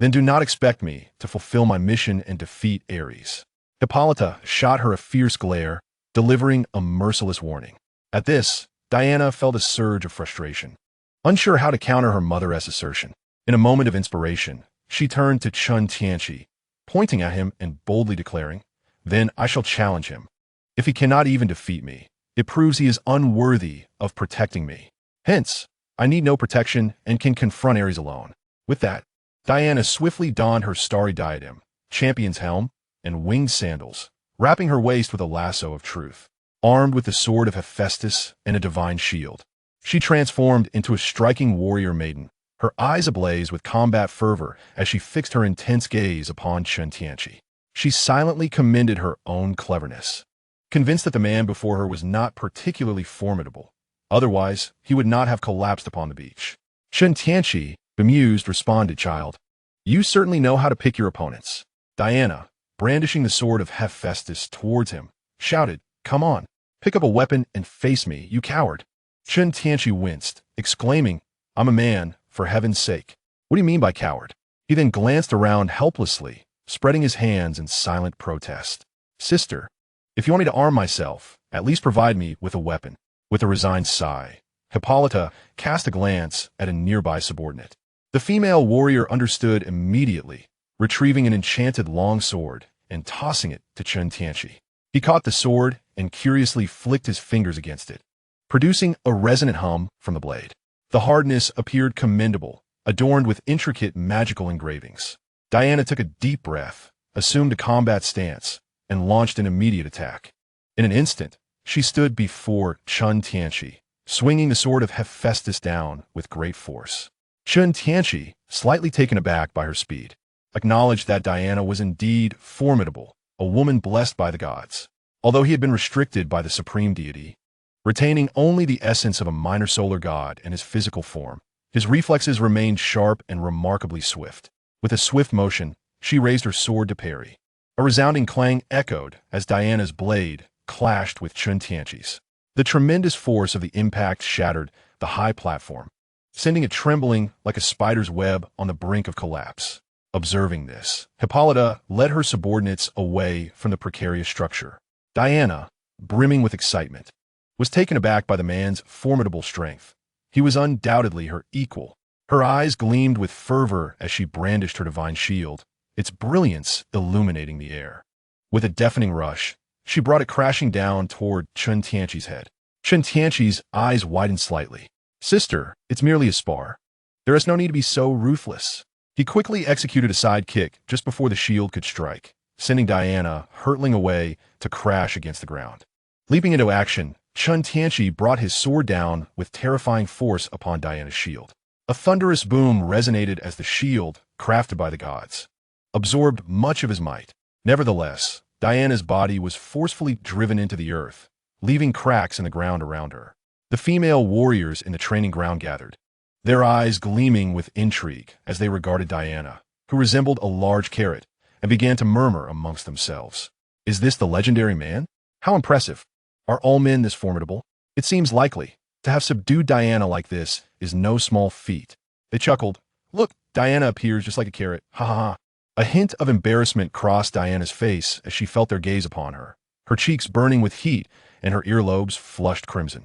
then do not expect me to fulfill my mission and defeat Ares." Hippolyta shot her a fierce glare, delivering a merciless warning. At this, Diana felt a surge of frustration, unsure how to counter her mother's assertion. In a moment of inspiration, she turned to Chen Tianqi, pointing at him and boldly declaring, "Then I shall challenge him. If he cannot even defeat me, it proves he is unworthy of protecting me. Hence, I need no protection and can confront Ares alone." With that, Diana swiftly donned her starry diadem, champion's helm, and winged sandals, wrapping her waist with a lasso of truth. Armed with the sword of Hephaestus and a divine shield, she transformed into a striking warrior maiden, her eyes ablaze with combat fervor as she fixed her intense gaze upon Chen Tianqi. She silently commended her own cleverness, convinced that the man before her was not particularly formidable. Otherwise, he would not have collapsed upon the beach. Chen Tianqi, bemused, responded, "Child, you certainly know how to pick your opponents." Diana, brandishing the sword of Hephaestus towards him, shouted, "Come on, pick up a weapon and face me, you coward." Chen Tianqi winced, exclaiming, "I'm a man, for heaven's sake. What do you mean by coward?" He then glanced around helplessly, spreading his hands in silent protest. "Sister, if you want me to arm myself, at least provide me with a weapon." With a resigned sigh, Hippolyta cast a glance at a nearby subordinate. The female warrior understood immediately, retrieving an enchanted long sword and tossing it to Chen Tianqi. He caught the sword and curiously flicked his fingers against it, producing a resonant hum from the blade. The hardness appeared commendable, adorned with intricate magical engravings. Diana took a deep breath, assumed a combat stance, and launched an immediate attack. In an instant, she stood before Chen Tianqi, swinging the sword of Hephaestus down with great force. Chen Tianqi, slightly taken aback by her speed, acknowledged that Diana was indeed formidable, a woman blessed by the gods. Although he had been restricted by the supreme deity, retaining only the essence of a minor solar god in his physical form, his reflexes remained sharp and remarkably swift. With a swift motion, she raised her sword to parry. A resounding clang echoed as Diana's blade clashed with Chen Tianqi's. The tremendous force of the impact shattered the high platform, sending it trembling like a spider's web on the brink of collapse. Observing this, Hippolyta led her subordinates away from the precarious structure. Diana, brimming with excitement, was taken aback by the man's formidable strength. He was undoubtedly her equal. Her eyes gleamed with fervor as she brandished her divine shield, its brilliance illuminating the air. With a deafening rush, she brought it crashing down toward Chen Tianqi's head. Chen Tianqi's eyes widened slightly. "Sister, it's merely a spar. There is no need to be so ruthless." He quickly executed a side kick just before the shield could strike, sending Diana hurtling away to crash against the ground. Leaping into action, Chen Tianqi brought his sword down with terrifying force upon Diana's shield. A thunderous boom resonated as the shield, crafted by the gods, absorbed much of his might. Nevertheless, Diana's body was forcefully driven into the earth, leaving cracks in the ground around her. The female warriors in the training ground gathered, their eyes gleaming with intrigue as they regarded Diana, who resembled a large carrot, and began to murmur amongst themselves. Is this the legendary man? How impressive! Are all men this formidable? It seems likely. To have subdued Diana like this is no small feat. They chuckled. Look, Diana appears just like a carrot. Ha ha ha. A hint of embarrassment crossed Diana's face as she felt their gaze upon her, her cheeks burning with heat and her earlobes flushed crimson.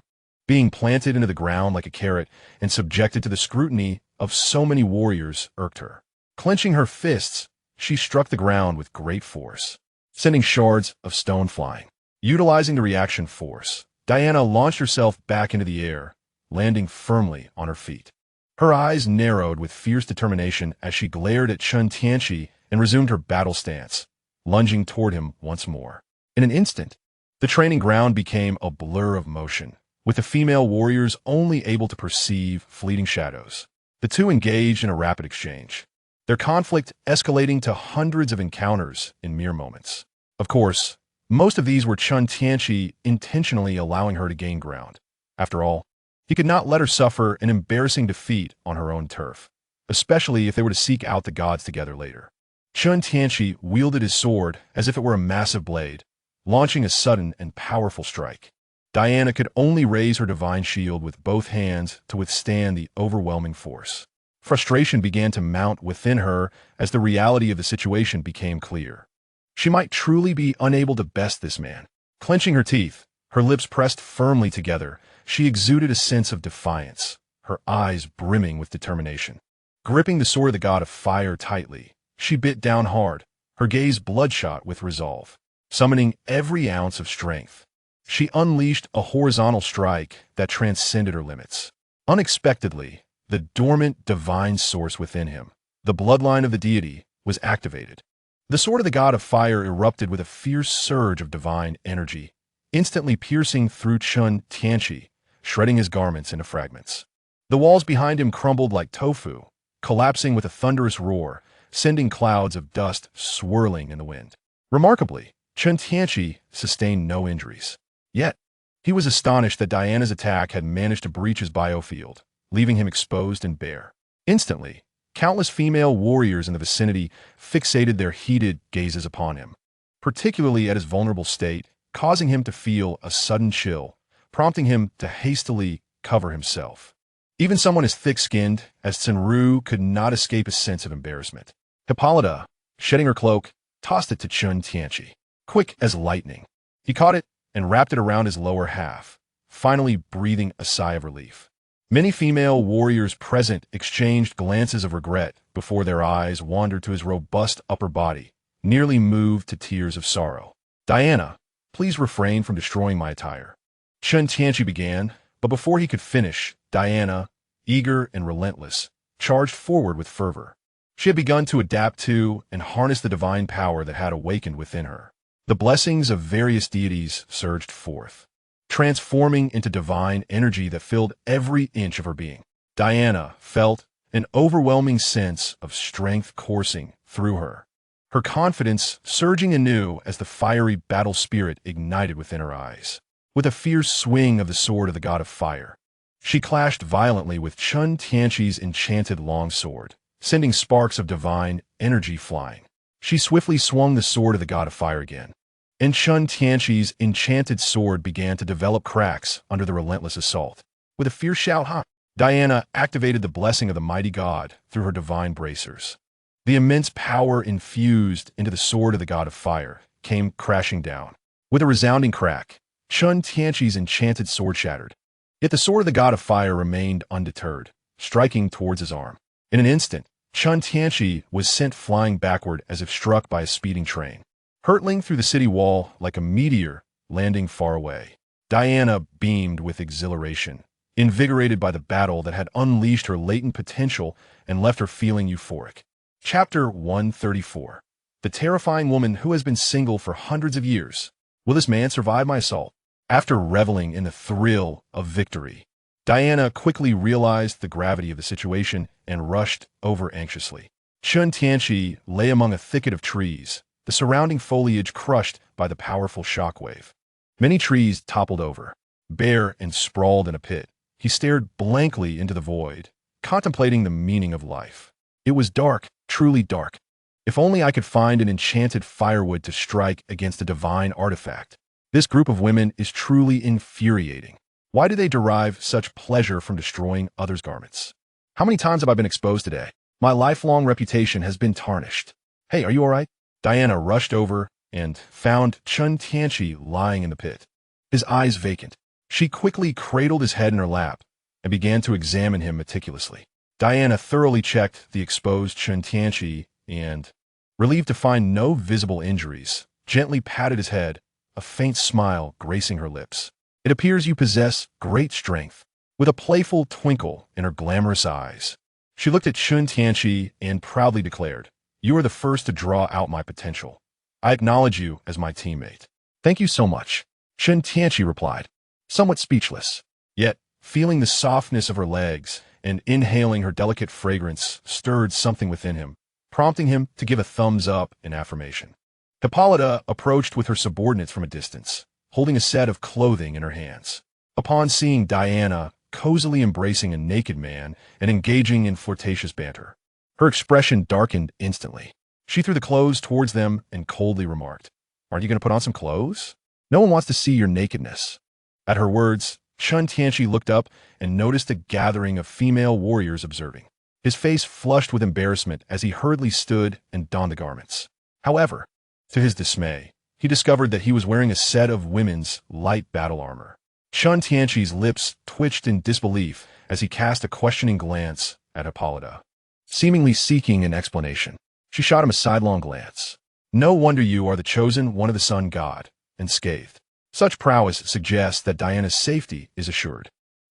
Being planted into the ground like a carrot and subjected to the scrutiny of so many warriors irked her. Clenching her fists, she struck the ground with great force, sending shards of stone flying. Utilizing the reaction force, Diana launched herself back into the air, landing firmly on her feet. Her eyes narrowed with fierce determination as she glared at Chen Tianqi and resumed her battle stance, lunging toward him once more. In an instant, the training ground became a blur of motion, with the female warriors only able to perceive fleeting shadows. The two engaged in a rapid exchange, their conflict escalating to hundreds of encounters in mere moments. Of course, most of these were Chen Tianqi intentionally allowing her to gain ground. After all, he could not let her suffer an embarrassing defeat on her own turf, especially if they were to seek out the gods together later. Chen Tianqi wielded his sword as if it were a massive blade, launching a sudden and powerful strike. Diana could only raise her divine shield with both hands to withstand the overwhelming force. Frustration began to mount within her as the reality of the situation became clear. She might truly be unable to best this man. Clenching her teeth, her lips pressed firmly together, she exuded a sense of defiance, her eyes brimming with determination. Gripping the sword of the god of fire tightly, she bit down hard, her gaze bloodshot with resolve. Summoning every ounce of strength, she unleashed a horizontal strike that transcended her limits. Unexpectedly, the dormant divine source within him, the bloodline of the deity, was activated. The sword of the god of fire erupted with a fierce surge of divine energy, instantly piercing through Chen Tianqi, shredding his garments into fragments. The walls behind him crumbled like tofu, collapsing with a thunderous roar, sending clouds of dust swirling in the wind. Remarkably, Chen Tianqi sustained no injuries. Yet, he was astonished that Diana's attack had managed to breach his biofield, leaving him exposed and bare. Instantly, countless female warriors in the vicinity fixated their heated gazes upon him, particularly at his vulnerable state, causing him to feel a sudden chill, prompting him to hastily cover himself. Even someone as thick-skinned as Tsenru could not escape a sense of embarrassment. Hippolyta, shedding her cloak, tossed it to Chen Tianqi. Quick as lightning, he caught it and wrapped it around his lower half, finally breathing a sigh of relief. Many female warriors present exchanged glances of regret before their eyes wandered to his robust upper body, nearly moved to tears of sorrow. Diana, please refrain from destroying my attire. Chen Tianqi began, but before he could finish, Diana, eager and relentless, charged forward with fervor. She had begun to adapt to and harness the divine power that had awakened within her. The blessings of various deities surged forth, transforming into divine energy that filled every inch of her being. Diana felt an overwhelming sense of strength coursing through her, her confidence surging anew as the fiery battle spirit ignited within her eyes. With a fierce swing of the sword of the god of fire, she clashed violently with Chen Tianqi's enchanted longsword, sending sparks of divine energy flying. She swiftly swung the sword of the god of fire again, and Chen Tianqi's enchanted sword began to develop cracks under the relentless assault. With a fierce shout, Diana activated the blessing of the mighty god through her divine bracers. The immense power infused into the sword of the god of fire came crashing down. With a resounding crack, Chen Tianqi's enchanted sword shattered. Yet the sword of the god of fire remained undeterred, striking towards his arm. In an instant, Chen Tianqi was sent flying backward as if struck by a speeding train, hurtling through the city wall like a meteor landing far away. Diana beamed with exhilaration, invigorated by the battle that had unleashed her latent potential and left her feeling euphoric. Chapter 134. The terrifying woman who has been single for hundreds of years. Will this man survive my assault? After reveling in the thrill of victory, Diana quickly realized the gravity of the situation and rushed over anxiously. Chen Tianqi lay among a thicket of trees, the surrounding foliage crushed by the powerful shockwave. Many trees toppled over. Bare and sprawled in a pit, he stared blankly into the void, contemplating the meaning of life. It was dark, truly dark. If only I could find an enchanted firewood to strike against a divine artifact. This group of women is truly infuriating. Why do they derive such pleasure from destroying others' garments? How many times have I been exposed today? My lifelong reputation has been tarnished. Hey, are you all right? Diana rushed over and found Chen Tianqi lying in the pit, his eyes vacant. She quickly cradled his head in her lap and began to examine him meticulously. Diana thoroughly checked the exposed Chen Tianqi and, relieved to find no visible injuries, gently patted his head, a faint smile gracing her lips. It appears you possess great strength. With a playful twinkle in her glamorous eyes, she looked at Chen Tianqi and proudly declared, "You are the first to draw out my potential. I acknowledge you as my teammate." "Thank you so much," Chen Tianqi replied, somewhat speechless. Yet, feeling the softness of her legs and inhaling her delicate fragrance stirred something within him, prompting him to give a thumbs up in affirmation. Hippolyta approached with her subordinates from a distance, holding a set of clothing in her hands. Upon seeing Diana cozily embracing a naked man and engaging in flirtatious banter, her expression darkened instantly. She threw the clothes towards them and coldly remarked, "Aren't you going to put on some clothes? No one wants to see your nakedness." At her words, Chen Tianqi looked up and noticed a gathering of female warriors observing. His face flushed with embarrassment as he hurriedly stood and donned the garments. However, to his dismay, he discovered that he was wearing a set of women's light battle armor. Chen Tianqi's lips twitched in disbelief as he cast a questioning glance at Hippolyta. Seemingly seeking an explanation, she shot him a sidelong glance. "No wonder you are the chosen one of the sun god," and scathed. Such prowess suggests that Diana's safety is assured.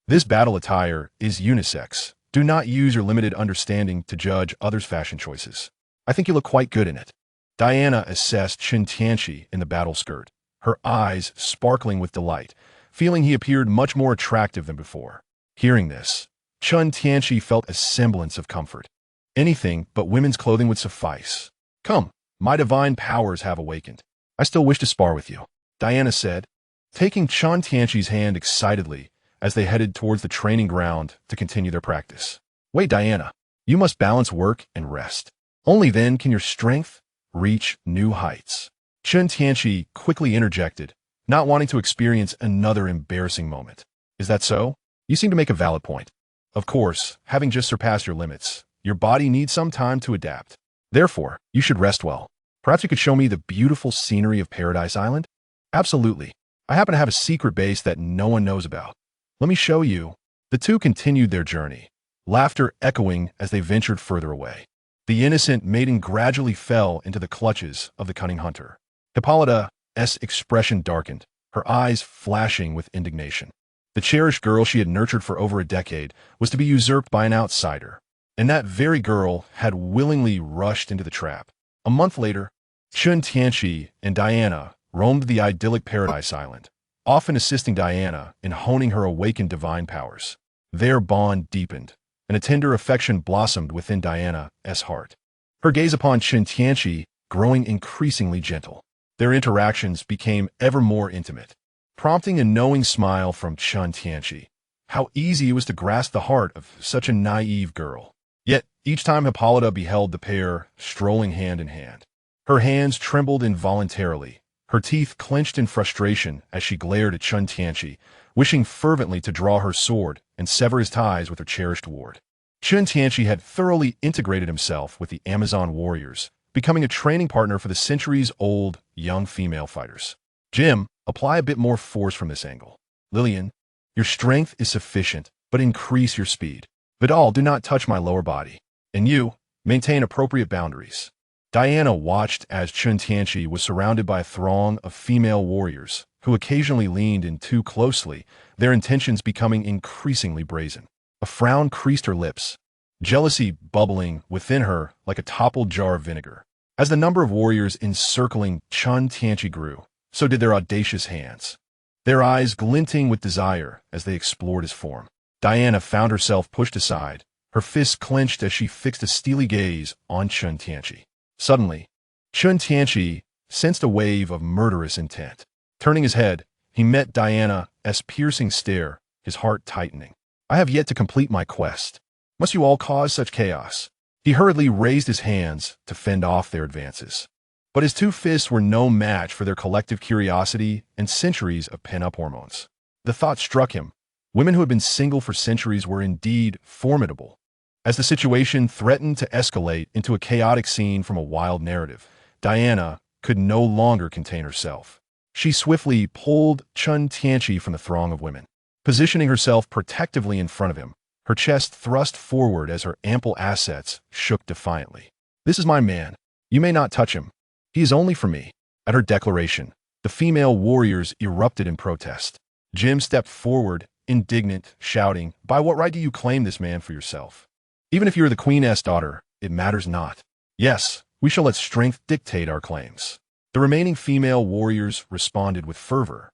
This battle attire is unisex. Do not use your limited understanding to judge others' fashion choices. I think you look quite good in it. Diana assessed Chen Tianqi in the battle skirt, her eyes sparkling with delight, feeling he appeared much more attractive than before. Hearing this, Chen Tianqi felt a semblance of comfort. Anything but women's clothing would suffice. "Come, my divine powers have awakened. I still wish to spar with you," Diana said, taking Chen Tianqi's hand excitedly as they headed towards the training ground to continue their practice. "Wait, Diana, you must balance work and rest. Only then can your strength reach new heights." Chen Tianqi quickly interjected, not wanting to experience another embarrassing moment. "Is that so? You seem to make a valid point. Of course, having just surpassed your limits, your body needs some time to adapt. Therefore, you should rest well. Perhaps you could show me the beautiful scenery of Paradise Island?" "Absolutely. I happen to have a secret base that no one knows about. Let me show you." The two continued their journey, laughter echoing as they ventured further away. The innocent maiden gradually fell into the clutches of the cunning hunter. Hippolyta's expression darkened, her eyes flashing with indignation. The cherished girl she had nurtured for over a decade was to be usurped by an outsider, and that very girl had willingly rushed into the trap. A month later, Chen Tianqi and Diana roamed the idyllic Paradise Island, often assisting Diana in honing her awakened divine powers. Their bond deepened, and a tender affection blossomed within Diana's heart, her gaze upon Chen Tianqi growing increasingly gentle. Their interactions became ever more intimate, prompting a knowing smile from Chen Tianqi. How easy it was to grasp the heart of such a naive girl. Yet, each time Hippolyta beheld the pair strolling hand in hand, her hands trembled involuntarily, her teeth clenched in frustration as she glared at Chen Tianqi, wishing fervently to draw her sword and sever his ties with her cherished ward. Chen Tianqi had thoroughly integrated himself with the Amazon warriors, becoming a training partner for the centuries-old young female fighters. "Jim, apply a bit more force from this angle. Lillian, your strength is sufficient, but increase your speed. Vidal, do not touch my lower body. And you, maintain appropriate boundaries." Diana watched as Chen Tianqi was surrounded by a throng of female warriors who occasionally leaned in too closely, their intentions becoming increasingly brazen. A frown creased her lips, jealousy bubbling within her like a toppled jar of vinegar. As the number of warriors encircling Chen Tianqi grew, so did their audacious hands, their eyes glinting with desire as they explored his form. Diana found herself pushed aside, her fists clenched as she fixed a steely gaze on Chen Tianqi. Suddenly, Chen Tianqi sensed a wave of murderous intent. Turning his head, he met Diana's piercing stare, his heart tightening. I have yet to complete my quest. Must you all cause such chaos? He hurriedly raised his hands to fend off their advances. But his two fists were no match for their collective curiosity and centuries of pent-up hormones. The thought struck him. Women who had been single for centuries were indeed formidable. As the situation threatened to escalate into a chaotic scene from a wild narrative, Diana could no longer contain herself. She swiftly pulled Chen Tianqi from the throng of women, positioning herself protectively in front of him, her chest thrust forward as her ample assets shook defiantly. This is my man. You may not touch him. He is only for me. At her declaration, the female warriors erupted in protest. Jim stepped forward, indignant, shouting, "By what right do you claim this man for yourself? Even if you're the Queen's daughter, it matters not. Yes, we shall let strength dictate our claims." The remaining female warriors responded with fervor,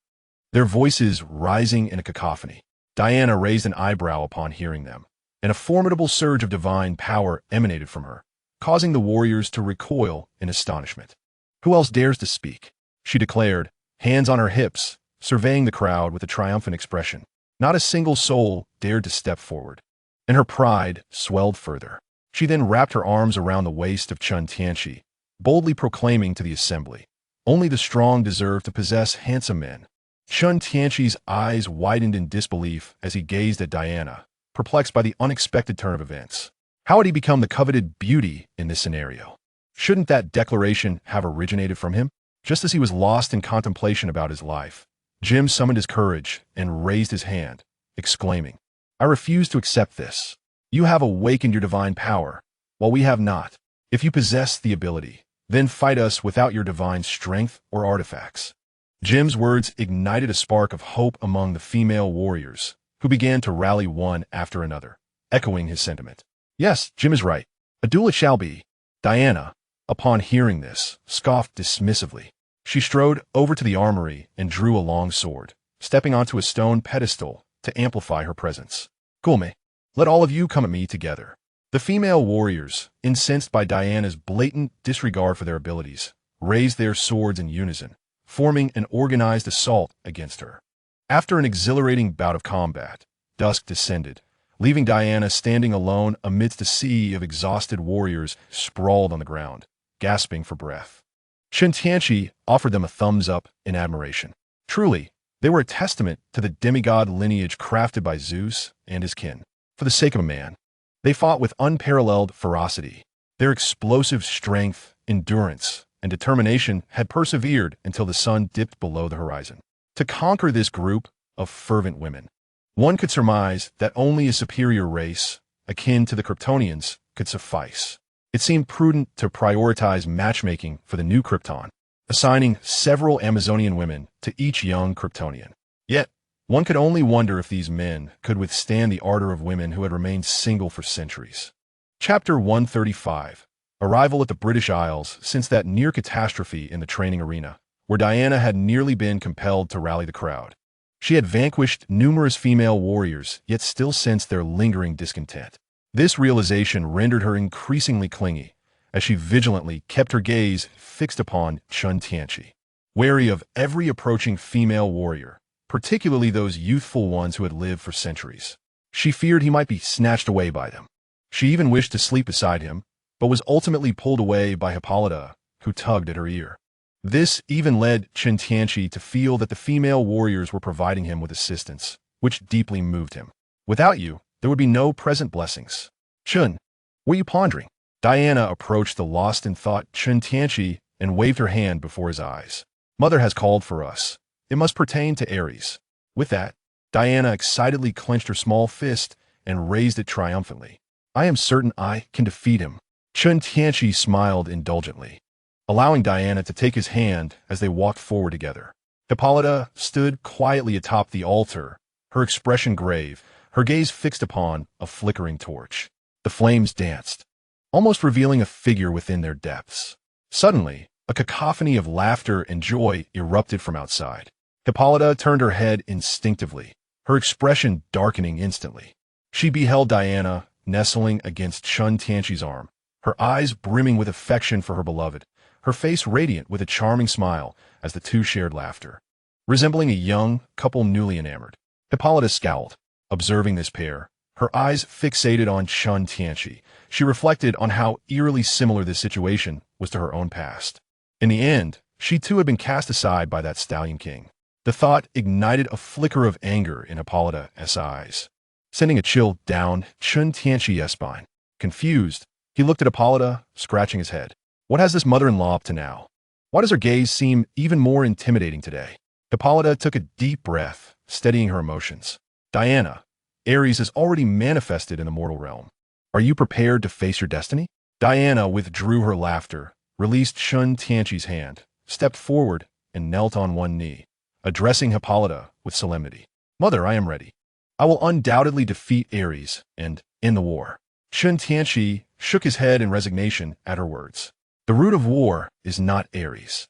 their voices rising in a cacophony. Diana raised an eyebrow upon hearing them, and a formidable surge of divine power emanated from her, causing the warriors to recoil in astonishment. "Who else dares to speak?" she declared, hands on her hips, surveying the crowd with a triumphant expression. Not a single soul dared to step forward, and her pride swelled further. She then wrapped her arms around the waist of Chen Tianqi, boldly proclaiming to the assembly, "Only the strong deserve to possess handsome men." Chen Tianqi's eyes widened in disbelief as he gazed at Diana, perplexed by the unexpected turn of events. How had he become the coveted beauty in this scenario? Shouldn't that declaration have originated from him? Just as he was lost in contemplation about his life, Jim summoned his courage and raised his hand, exclaiming, "I refuse to accept this. You have awakened your divine power, while we have not. If you possess the ability, then fight us without your divine strength or artifacts." Jim's words ignited a spark of hope among the female warriors, who began to rally one after another, echoing his sentiment. "Yes, Jim is right. A duel it shall be." Diana, upon hearing this, scoffed dismissively. She strode over to the armory and drew a long sword, stepping onto a stone pedestal to amplify her presence. "Gulme, let all of you come at me together." The female warriors, incensed by Diana's blatant disregard for their abilities, raised their swords in unison, forming an organized assault against her. After an exhilarating bout of combat, dusk descended, leaving Diana standing alone amidst a sea of exhausted warriors sprawled on the ground, gasping for breath. Chen Tianqi offered them a thumbs up in admiration. Truly, they were a testament to the demigod lineage crafted by Zeus and his kin. For the sake of a man, they fought with unparalleled ferocity. Their explosive strength, endurance, and determination had persevered until the sun dipped below the horizon. To conquer this group of fervent women, one could surmise that only a superior race, akin to the Kryptonians, could suffice. It seemed prudent to prioritize matchmaking for the new Krypton, assigning several Amazonian women to each young Kryptonian. Yet, one could only wonder if these men could withstand the ardor of women who had remained single for centuries. Chapter 135. Arrival at the British Isles since that near catastrophe in the training arena, where Diana had nearly been compelled to rally the crowd. She had vanquished numerous female warriors, yet still sensed their lingering discontent. This realization rendered her increasingly clingy, as she vigilantly kept her gaze fixed upon Chen Tianqi. Wary of every approaching female warrior, particularly those youthful ones who had lived for centuries, she feared he might be snatched away by them. She even wished to sleep beside him, but was ultimately pulled away by Hippolyta, who tugged at her ear. This even led Chen Tianqi to feel that the female warriors were providing him with assistance, which deeply moved him. "Without you, there would be no present blessings." "Chen, what are you pondering?" Diana approached the lost in thought Chen Tianqi and waved her hand before his eyes. "Mother has called for us. It must pertain to Ares." With that, Diana excitedly clenched her small fist and raised it triumphantly. "I am certain I can defeat him." Chen Tianqi smiled indulgently, allowing Diana to take his hand as they walked forward together. Hippolyta stood quietly atop the altar, her expression grave, her gaze fixed upon a flickering torch. The flames danced, almost revealing a figure within their depths. Suddenly, a cacophony of laughter and joy erupted from outside. Hippolyta turned her head instinctively, her expression darkening instantly. She beheld Diana nestling against Chen Tianqi's arm, her eyes brimming with affection for her beloved, her face radiant with a charming smile as the two shared laughter. Resembling a young couple newly enamored, Hippolyta scowled, observing this pair, her eyes fixated on Chen Tianqi. She reflected on how eerily similar this situation was to her own past. In the end, she too had been cast aside by that stallion king. The thought ignited a flicker of anger in Hippolyta's eyes, sending a chill down Chen Tianqi's spine. Confused, he looked at Hippolyta, scratching his head. What has this mother-in-law up to now? Why does her gaze seem even more intimidating today? Hippolyta took a deep breath, steadying her emotions. Diana, Ares has already manifested in the mortal realm. Are you prepared to face your destiny? Diana withdrew her laughter, released Chen Tianqi's hand, stepped forward, and knelt on one knee, addressing Hippolyta with solemnity. Mother, I am ready. I will undoubtedly defeat Ares and end the war. Chen Tianqi shook his head in resignation at her words. The root of war is not Ares,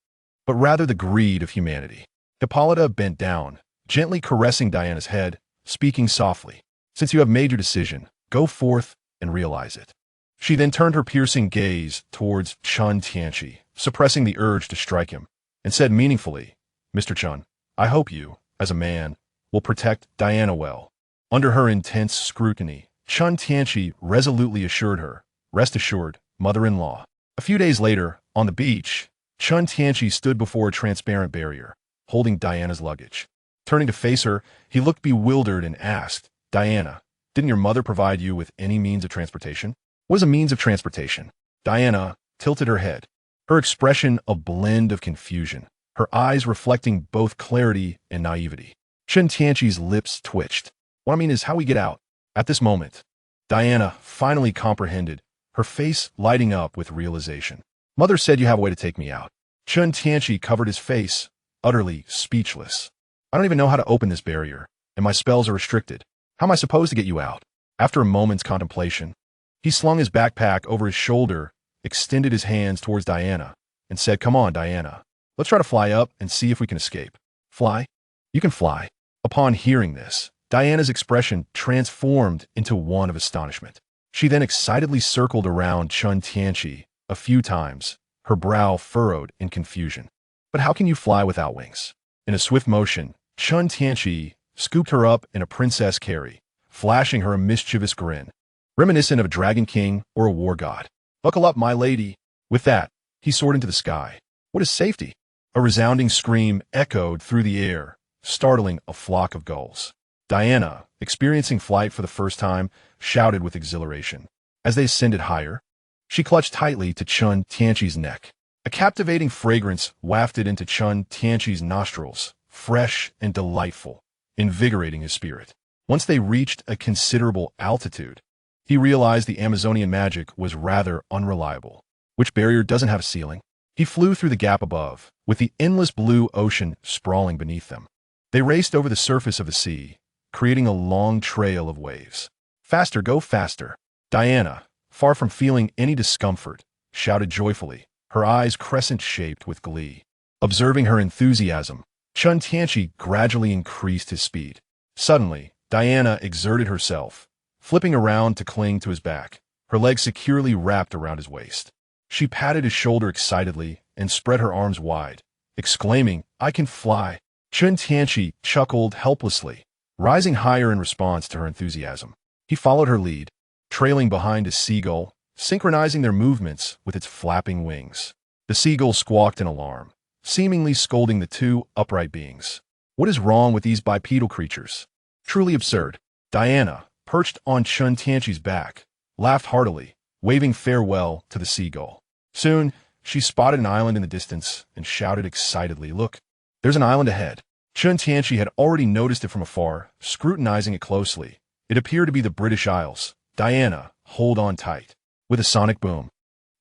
but rather the greed of humanity. Hippolyta bent down, gently caressing Diana's head, speaking softly. Since you have made your decision, go forth and realize it. She then turned her piercing gaze towards Chen Tianqi, suppressing the urge to strike him, and said meaningfully, Mr. Chen, I hope you, as a man, will protect Diana well. Under her intense scrutiny, Chen Tianqi resolutely assured her, rest assured, mother-in-law. A few days later, on the beach, Chen Tianqi stood before a transparent barrier, holding Diana's luggage. Turning to face her, he looked bewildered and asked, Diana, didn't your mother provide you with any means of transportation? What is a means of transportation? Diana tilted her head, her expression a blend of confusion, her eyes reflecting both clarity and naivety. Chen Tianqi's lips twitched. What I mean is how we get out. At this moment, Diana finally comprehended, her face lighting up with realization. Mother said you have a way to take me out. Chen Tianqi covered his face, utterly speechless. I don't even know how to open this barrier, and my spells are restricted. How am I supposed to get you out? After a moment's contemplation, he slung his backpack over his shoulder, extended his hands towards Diana, and said, Come on, Diana. Let's try to fly up and see if we can escape. Fly? You can fly. Upon hearing this, Diana's expression transformed into one of astonishment. She then excitedly circled around Chen Tianqi a few times, her brow furrowed in confusion. But how can you fly without wings? In a swift motion, Chen Tianqi scooped her up in a princess carry, flashing her a mischievous grin, reminiscent of a dragon king or a war god. Buckle up, my lady. With that, he soared into the sky. What is safety? A resounding scream echoed through the air, startling a flock of gulls. Diana, experiencing flight for the first time, shouted with exhilaration. As they ascended higher, she clutched tightly to Chen Tianqi's neck. A captivating fragrance wafted into Chen Tianqi's nostrils, fresh and delightful, invigorating his spirit. Once they reached a considerable altitude, he realized the Amazonian magic was rather unreliable. Which barrier doesn't have a ceiling? He flew through the gap above, with the endless blue ocean sprawling beneath them. They raced over the surface of the sea, creating a long trail of waves. Faster, go faster. Diana, far from feeling any discomfort, shouted joyfully, her eyes crescent-shaped with glee. Observing her enthusiasm, Chen Tianqi gradually increased his speed. Suddenly, Diana exerted herself, flipping around to cling to his back, her legs securely wrapped around his waist. She patted his shoulder excitedly and spread her arms wide, exclaiming, I can fly. Chen Tianqi chuckled helplessly, rising higher in response to her enthusiasm. He followed her lead, trailing behind a seagull, synchronizing their movements with its flapping wings. The seagull squawked in alarm, seemingly scolding the two upright beings. What is wrong with these bipedal creatures? Truly absurd. Diana, perched on Chen Tianqi's back, laughed heartily, waving farewell to the seagull. Soon, she spotted an island in the distance and shouted excitedly, Look, there's an island ahead. Chen Tianqi had already noticed it from afar, scrutinizing it closely. It appeared to be the British Isles. Diana, hold on tight. With a sonic boom,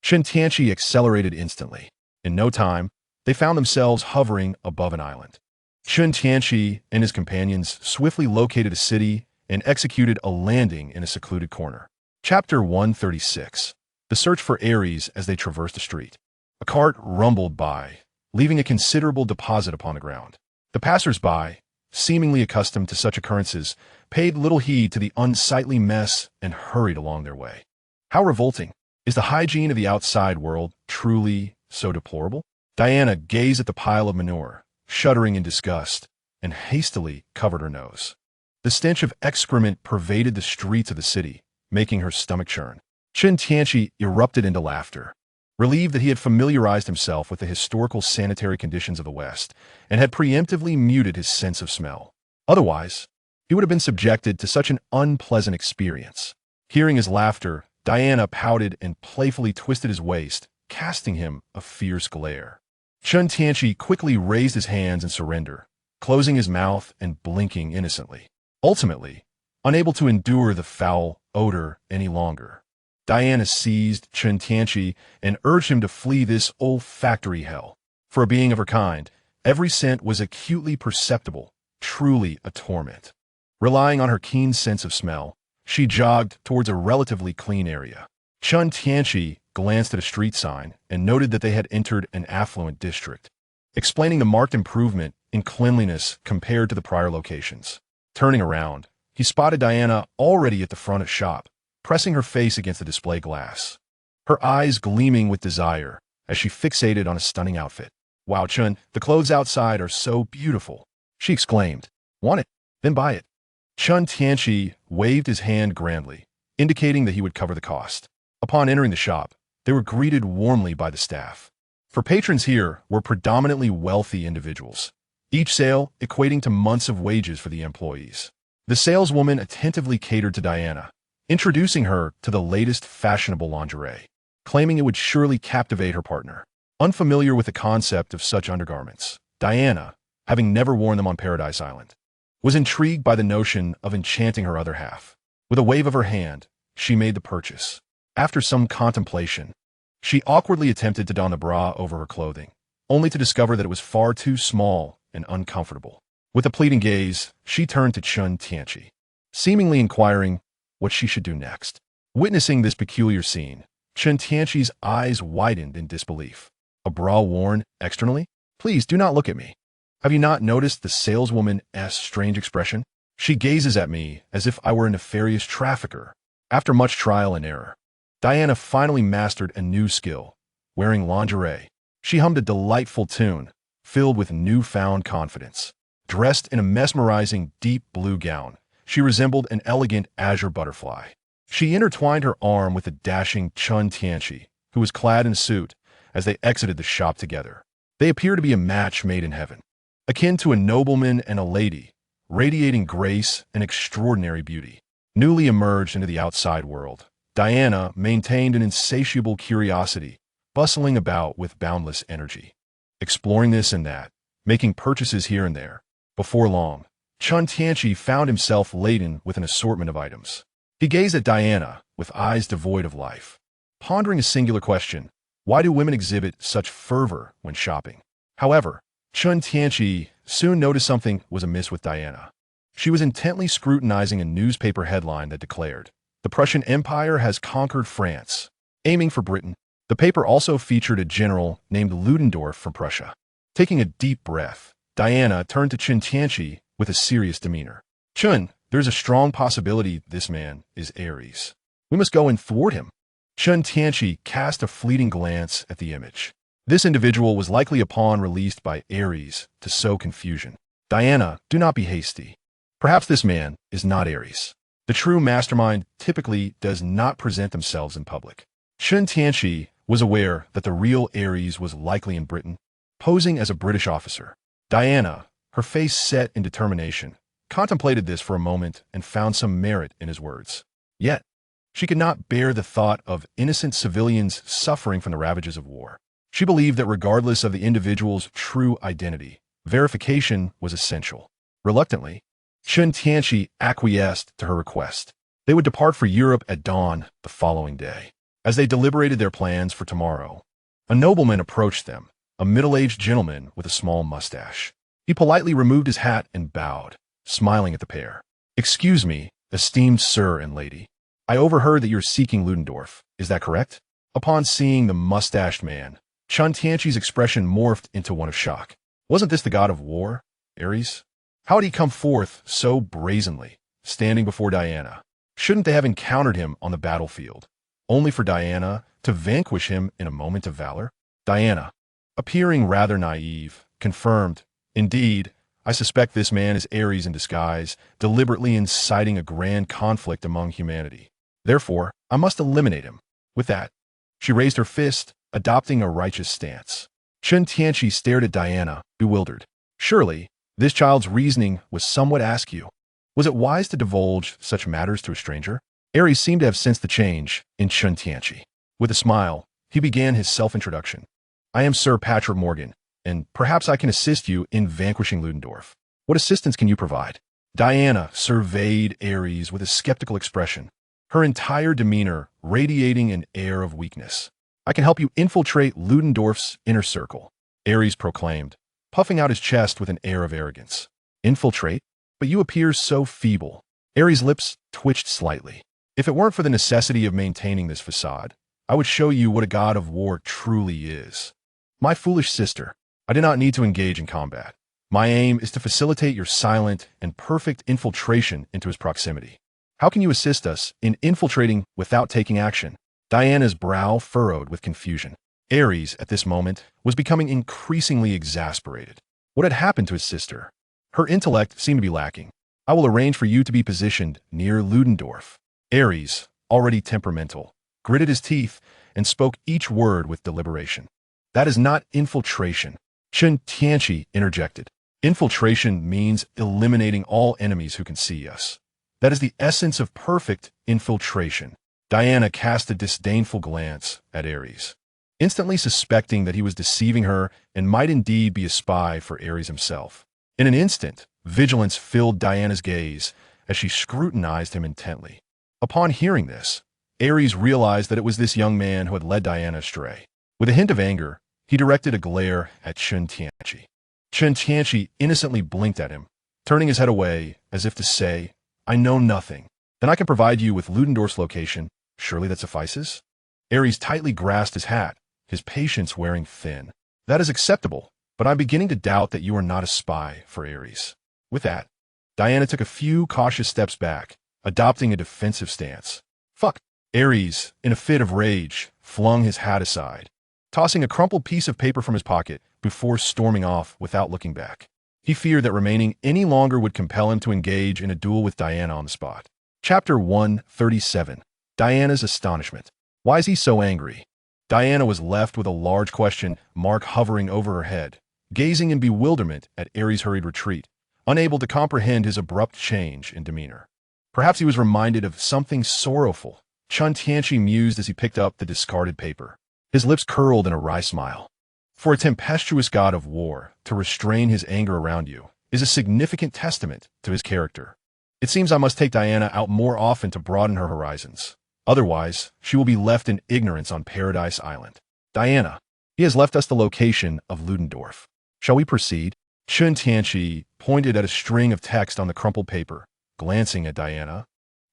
Chen Tianqi accelerated instantly. In no time, they found themselves hovering above an island. Chen Tianqi and his companions swiftly located a city and executed a landing in a secluded corner. Chapter 136. The search for Ares as they traversed a street. A cart rumbled by, leaving a considerable deposit upon the ground. The passers-by, seemingly accustomed to such occurrences, paid little heed to the unsightly mess and hurried along their way. How revolting! Is the hygiene of the outside world truly so deplorable? Diana gazed at the pile of manure, shuddering in disgust, and hastily covered her nose. The stench of excrement pervaded the streets of the city, making her stomach churn. Chen Tianqi erupted into laughter, relieved that he had familiarized himself with the historical sanitary conditions of the West and had preemptively muted his sense of smell. Otherwise, he would have been subjected to such an unpleasant experience. Hearing his laughter, Diana pouted and playfully twisted his waist, casting him a fierce glare. Chen Tianqi quickly raised his hands in surrender, closing his mouth and blinking innocently. Ultimately, unable to endure the foul odor any longer, Diana seized Chen Tianqi and urged him to flee this olfactory hell. For a being of her kind, every scent was acutely perceptible, truly a torment. Relying on her keen sense of smell, she jogged towards a relatively clean area. Chen Tianqi glanced at a street sign and noted that they had entered an affluent district, explaining the marked improvement in cleanliness compared to the prior locations. Turning around, he spotted Diana already at the front of shop, pressing her face against the display glass, her eyes gleaming with desire as she fixated on a stunning outfit. "Wow, Chen, the clothes outside are so beautiful," she exclaimed. "Want it? Then buy it." Chen Tianqi waved his hand grandly, indicating that he would cover the cost. Upon entering the shop, they were greeted warmly by the staff. For patrons here were predominantly wealthy individuals, each sale equating to months of wages for the employees. The saleswoman attentively catered to Diana, introducing her to the latest fashionable lingerie, claiming it would surely captivate her partner. Unfamiliar with the concept of such undergarments, Diana, having never worn them on Paradise Island, was intrigued by the notion of enchanting her other half. With a wave of her hand, she made the purchase. After some contemplation, she awkwardly attempted to don the bra over her clothing, only to discover that it was far too small and uncomfortable. With a pleading gaze, she turned to Chen Tianqi, seemingly inquiring what she should do next. Witnessing this peculiar scene, Chen Tianqi's eyes widened in disbelief. "A bra worn externally? Please do not look at me. Have you not noticed the saleswoman's strange expression? She gazes at me as if I were a nefarious trafficker." After much trial and error, Diana finally mastered a new skill, wearing lingerie. She hummed a delightful tune, filled with newfound confidence. Dressed in a mesmerizing deep blue gown, she resembled an elegant azure butterfly. She intertwined her arm with the dashing Chen Tianqi, who was clad in a suit, as they exited the shop together. They appeared to be a match made in heaven, akin to a nobleman and a lady, radiating grace and extraordinary beauty. Newly emerged into the outside world, Diana maintained an insatiable curiosity, bustling about with boundless energy, exploring this and that, making purchases here and there. Before long, Chen Tianqi found himself laden with an assortment of items. He gazed at Diana with eyes devoid of life, pondering a singular question: why do women exhibit such fervor when shopping? However, Chen Tianqi soon noticed something was amiss with Diana. She was intently scrutinizing a newspaper headline that declared, "The Prussian Empire has conquered France, aiming for Britain." The paper also featured a general named Ludendorff from Prussia. Taking a deep breath, Diana turned to Chen Tianqi with a serious demeanor. "Chen, there's a strong possibility this man is Ares. We must go and thwart him." Chen Tianqi cast a fleeting glance at the image. This individual was likely a pawn released by Ares to sow confusion. "Diana, do not be hasty. Perhaps this man is not Ares. The true mastermind typically does not present themselves in public." Chen Tianqi was aware that the real Ares was likely in Britain, posing as a British officer. Diana, her face set in determination, contemplated this for a moment and found some merit in his words. Yet, she could not bear the thought of innocent civilians suffering from the ravages of war. She believed that regardless of the individual's true identity, verification was essential. Reluctantly, Chen Tianqi acquiesced to her request. They would depart for Europe at dawn the following day. As they deliberated their plans for tomorrow, a nobleman approached them, a middle-aged gentleman with a small mustache. He politely removed his hat and bowed, smiling at the pair. "Excuse me, esteemed sir and lady. I overheard that you're seeking Ludendorff. Is that correct?" Upon seeing the mustached man, Chen Tianqi's expression morphed into one of shock. Wasn't this the god of war, Ares? How had he come forth so brazenly, standing before Diana? Shouldn't they have encountered him on the battlefield, only for Diana to vanquish him in a moment of valor? Diana, appearing rather naive, confirmed, "Indeed, I suspect this man is Ares in disguise, deliberately inciting a grand conflict among humanity. Therefore, I must eliminate him." With that, she raised her fist, adopting a righteous stance. Chen Tianqi stared at Diana, bewildered. Surely, this child's reasoning was somewhat askew. Was it wise to divulge such matters to a stranger? Ares seemed to have sensed the change in Chen Tianqi. With a smile, he began his self-introduction. "I am Sir Patrick Morgan, and perhaps I can assist you in vanquishing Ludendorff. What assistance can you provide?" Diana surveyed Ares with a skeptical expression, her entire demeanor radiating an air of weakness. "I can help you infiltrate Ludendorff's inner circle," Ares proclaimed, puffing out his chest with an air of arrogance. "Infiltrate? But you appear so feeble." Ares' lips twitched slightly. "If it weren't for the necessity of maintaining this facade, I would show you what a god of war truly is. My foolish sister, I do not need to engage in combat. My aim is to facilitate your silent and perfect infiltration into his proximity. How can you assist us in infiltrating without taking action?" Diana's brow furrowed with confusion. Ares, at this moment, was becoming increasingly exasperated. What had happened to his sister? Her intellect seemed to be lacking. "I will arrange for you to be positioned near Ludendorff." Ares, already temperamental, gritted his teeth and spoke each word with deliberation. "That is not infiltration," Chen Tianqi interjected. "Infiltration means eliminating all enemies who can see us. That is the essence of perfect infiltration." Diana cast a disdainful glance at Ares, instantly suspecting that he was deceiving her and might indeed be a spy for Ares himself. In an instant, vigilance filled Diana's gaze as she scrutinized him intently. Upon hearing this, Ares realized that it was this young man who had led Diana astray. With a hint of anger, he directed a glare at Chen Tianqi. Chen Tianqi innocently blinked at him, turning his head away as if to say, "I know nothing. Then I can provide you with Ludendorff's location. Surely that suffices?" Ares tightly grasped his hat, his patience wearing thin. "That is acceptable, but I'm beginning to doubt that you are not a spy for Ares." With that, Diana took a few cautious steps back, adopting a defensive stance. "Fuck!" Ares, in a fit of rage, flung his hat aside, tossing a crumpled piece of paper from his pocket before storming off without looking back. He feared that remaining any longer would compel him to engage in a duel with Diana on the spot. Chapter 137. Diana's Astonishment. Why is he so angry? Diana was left with a large question mark hovering over her head, gazing in bewilderment at Ares' hurried retreat, unable to comprehend his abrupt change in demeanor. Perhaps he was reminded of something sorrowful, Chen Tianqi mused as he picked up the discarded paper. His lips curled in a wry smile. For a tempestuous god of war to restrain his anger around you is a significant testament to his character. It seems I must take Diana out more often to broaden her horizons. Otherwise, she will be left in ignorance on Paradise Island. Diana, he has left us the location of Ludendorff. Shall we proceed? Chen Tianqi pointed at a string of text on the crumpled paper, glancing at Diana,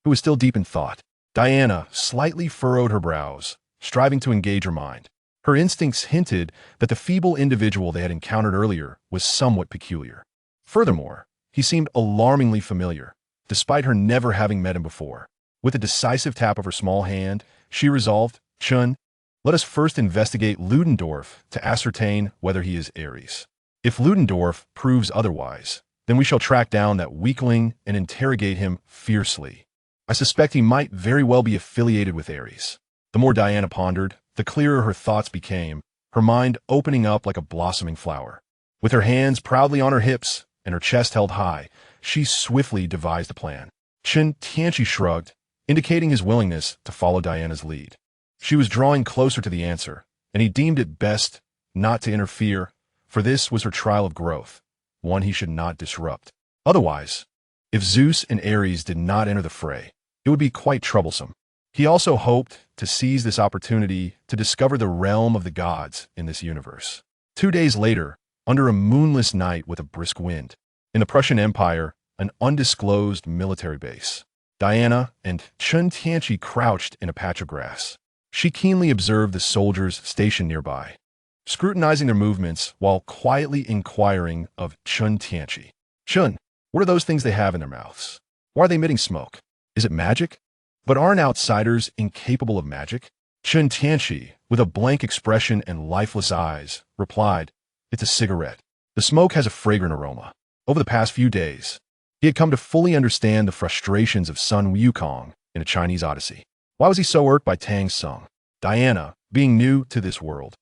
who was still deep in thought. Diana slightly furrowed her brows, striving to engage her mind. Her instincts hinted that the feeble individual they had encountered earlier was somewhat peculiar. Furthermore, he seemed alarmingly familiar, despite her never having met him before. With a decisive tap of her small hand, she resolved, "Chen, let us first investigate Ludendorff to ascertain whether he is Ares. If Ludendorff proves otherwise, then we shall track down that weakling and interrogate him fiercely. I suspect he might very well be affiliated with Ares." The more Diana pondered, the clearer her thoughts became, her mind opening up like a blossoming flower. With her hands proudly on her hips and her chest held high, she swiftly devised a plan. Chen Tianqi shrugged, indicating his willingness to follow Diana's lead. She was drawing closer to the answer, and he deemed it best not to interfere, for this was her trial of growth, one he should not disrupt. Otherwise, if Zeus and Ares did not enter the fray, it would be quite troublesome. He also hoped to seize this opportunity to discover the realm of the gods in this universe. 2 days later, under a moonless night with a brisk wind, in the Prussian Empire, an undisclosed military base, Diana and Chen Tianqi crouched in a patch of grass. She keenly observed the soldiers stationed nearby, scrutinizing their movements while quietly inquiring of Chen Tianqi. "Chen, what are those things they have in their mouths? Why are they emitting smoke? Is it magic? But aren't outsiders incapable of magic?" Chen Tianqi with a blank expression and lifeless eyes, replied, "It's a cigarette." The smoke has a fragrant aroma. Over the past few days, he had come to fully understand the frustrations of Sun Wukong in A Chinese Odyssey. Why was he so irked by Tang Sung? Diana, being new to this world,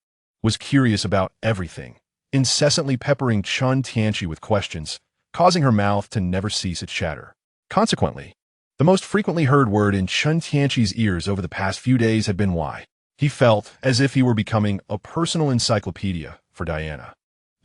was curious about everything, incessantly peppering Chen Tianqi with questions, causing her mouth to never cease its chatter. Consequently, the most frequently heard word in Chen Tianqi's ears over the past few days had been why. He felt as if he were becoming a personal encyclopedia for Diana,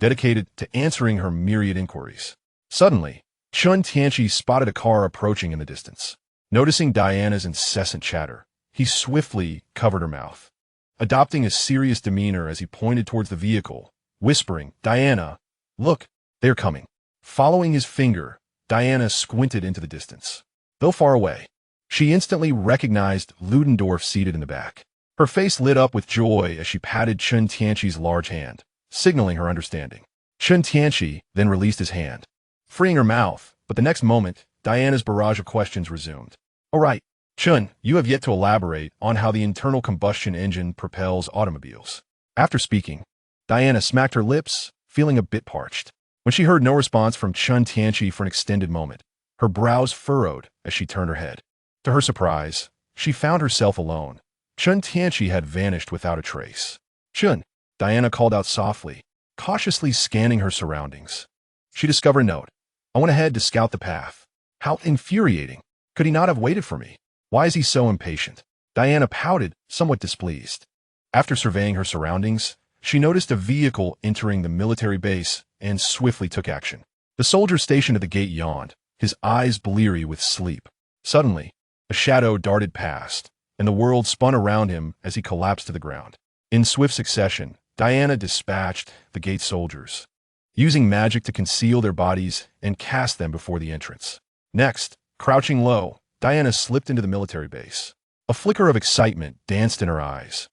dedicated to answering her myriad inquiries. Suddenly, Chen Tianqi spotted a car approaching in the distance. Noticing Diana's incessant chatter, he swiftly covered her mouth, adopting a serious demeanor as he pointed towards the vehicle, whispering, "Diana, look, they're coming." Following his finger, Diana squinted into the distance. Though far away, she instantly recognized Ludendorff seated in the back. Her face lit up with joy as she patted Chen Tianqi's large hand, signaling her understanding. Chen Tianqi then released his hand, freeing her mouth, but the next moment, Diana's barrage of questions resumed. "All right, Chen, you have yet to elaborate on how the internal combustion engine propels automobiles." After speaking, Diana smacked her lips, feeling a bit parched. When she heard no response from Chen Tianqi for an extended moment, her brows furrowed as she turned her head. To her surprise, she found herself alone. Chen Tianqi had vanished without a trace. "Chen," Diana called out softly, cautiously scanning her surroundings. She discovered a note. "I went ahead to scout the path." How infuriating. Could he not have waited for me? Why is he so impatient? Diana pouted, somewhat displeased. After surveying her surroundings, she noticed a vehicle entering the military base and swiftly took action. The soldier stationed at the gate yawned, his eyes bleary with sleep. Suddenly, a shadow darted past, and the world spun around him as he collapsed to the ground. In swift succession, Diana dispatched the gate soldiers, using magic to conceal their bodies and cast them before the entrance. Next, crouching low, Diana slipped into the military base. A flicker of excitement danced in her eyes.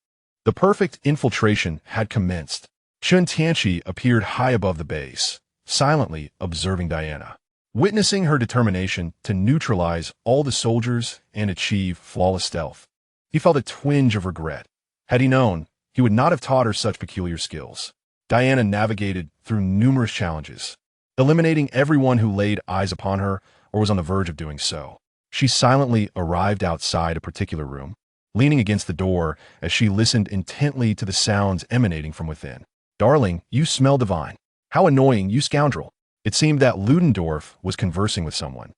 The perfect infiltration had commenced. Chen Tianqi appeared high above the base, silently observing Diana. Witnessing her determination to neutralize all the soldiers and achieve flawless stealth, he felt a twinge of regret. Had he known, he would not have taught her such peculiar skills. Diana navigated through numerous challenges, eliminating everyone who laid eyes upon her or was on the verge of doing so. She silently arrived outside a particular room, leaning against the door as she listened intently to the sounds emanating from within. "Darling, you smell divine. How annoying, you scoundrel." It seemed that Ludendorff was conversing with someone,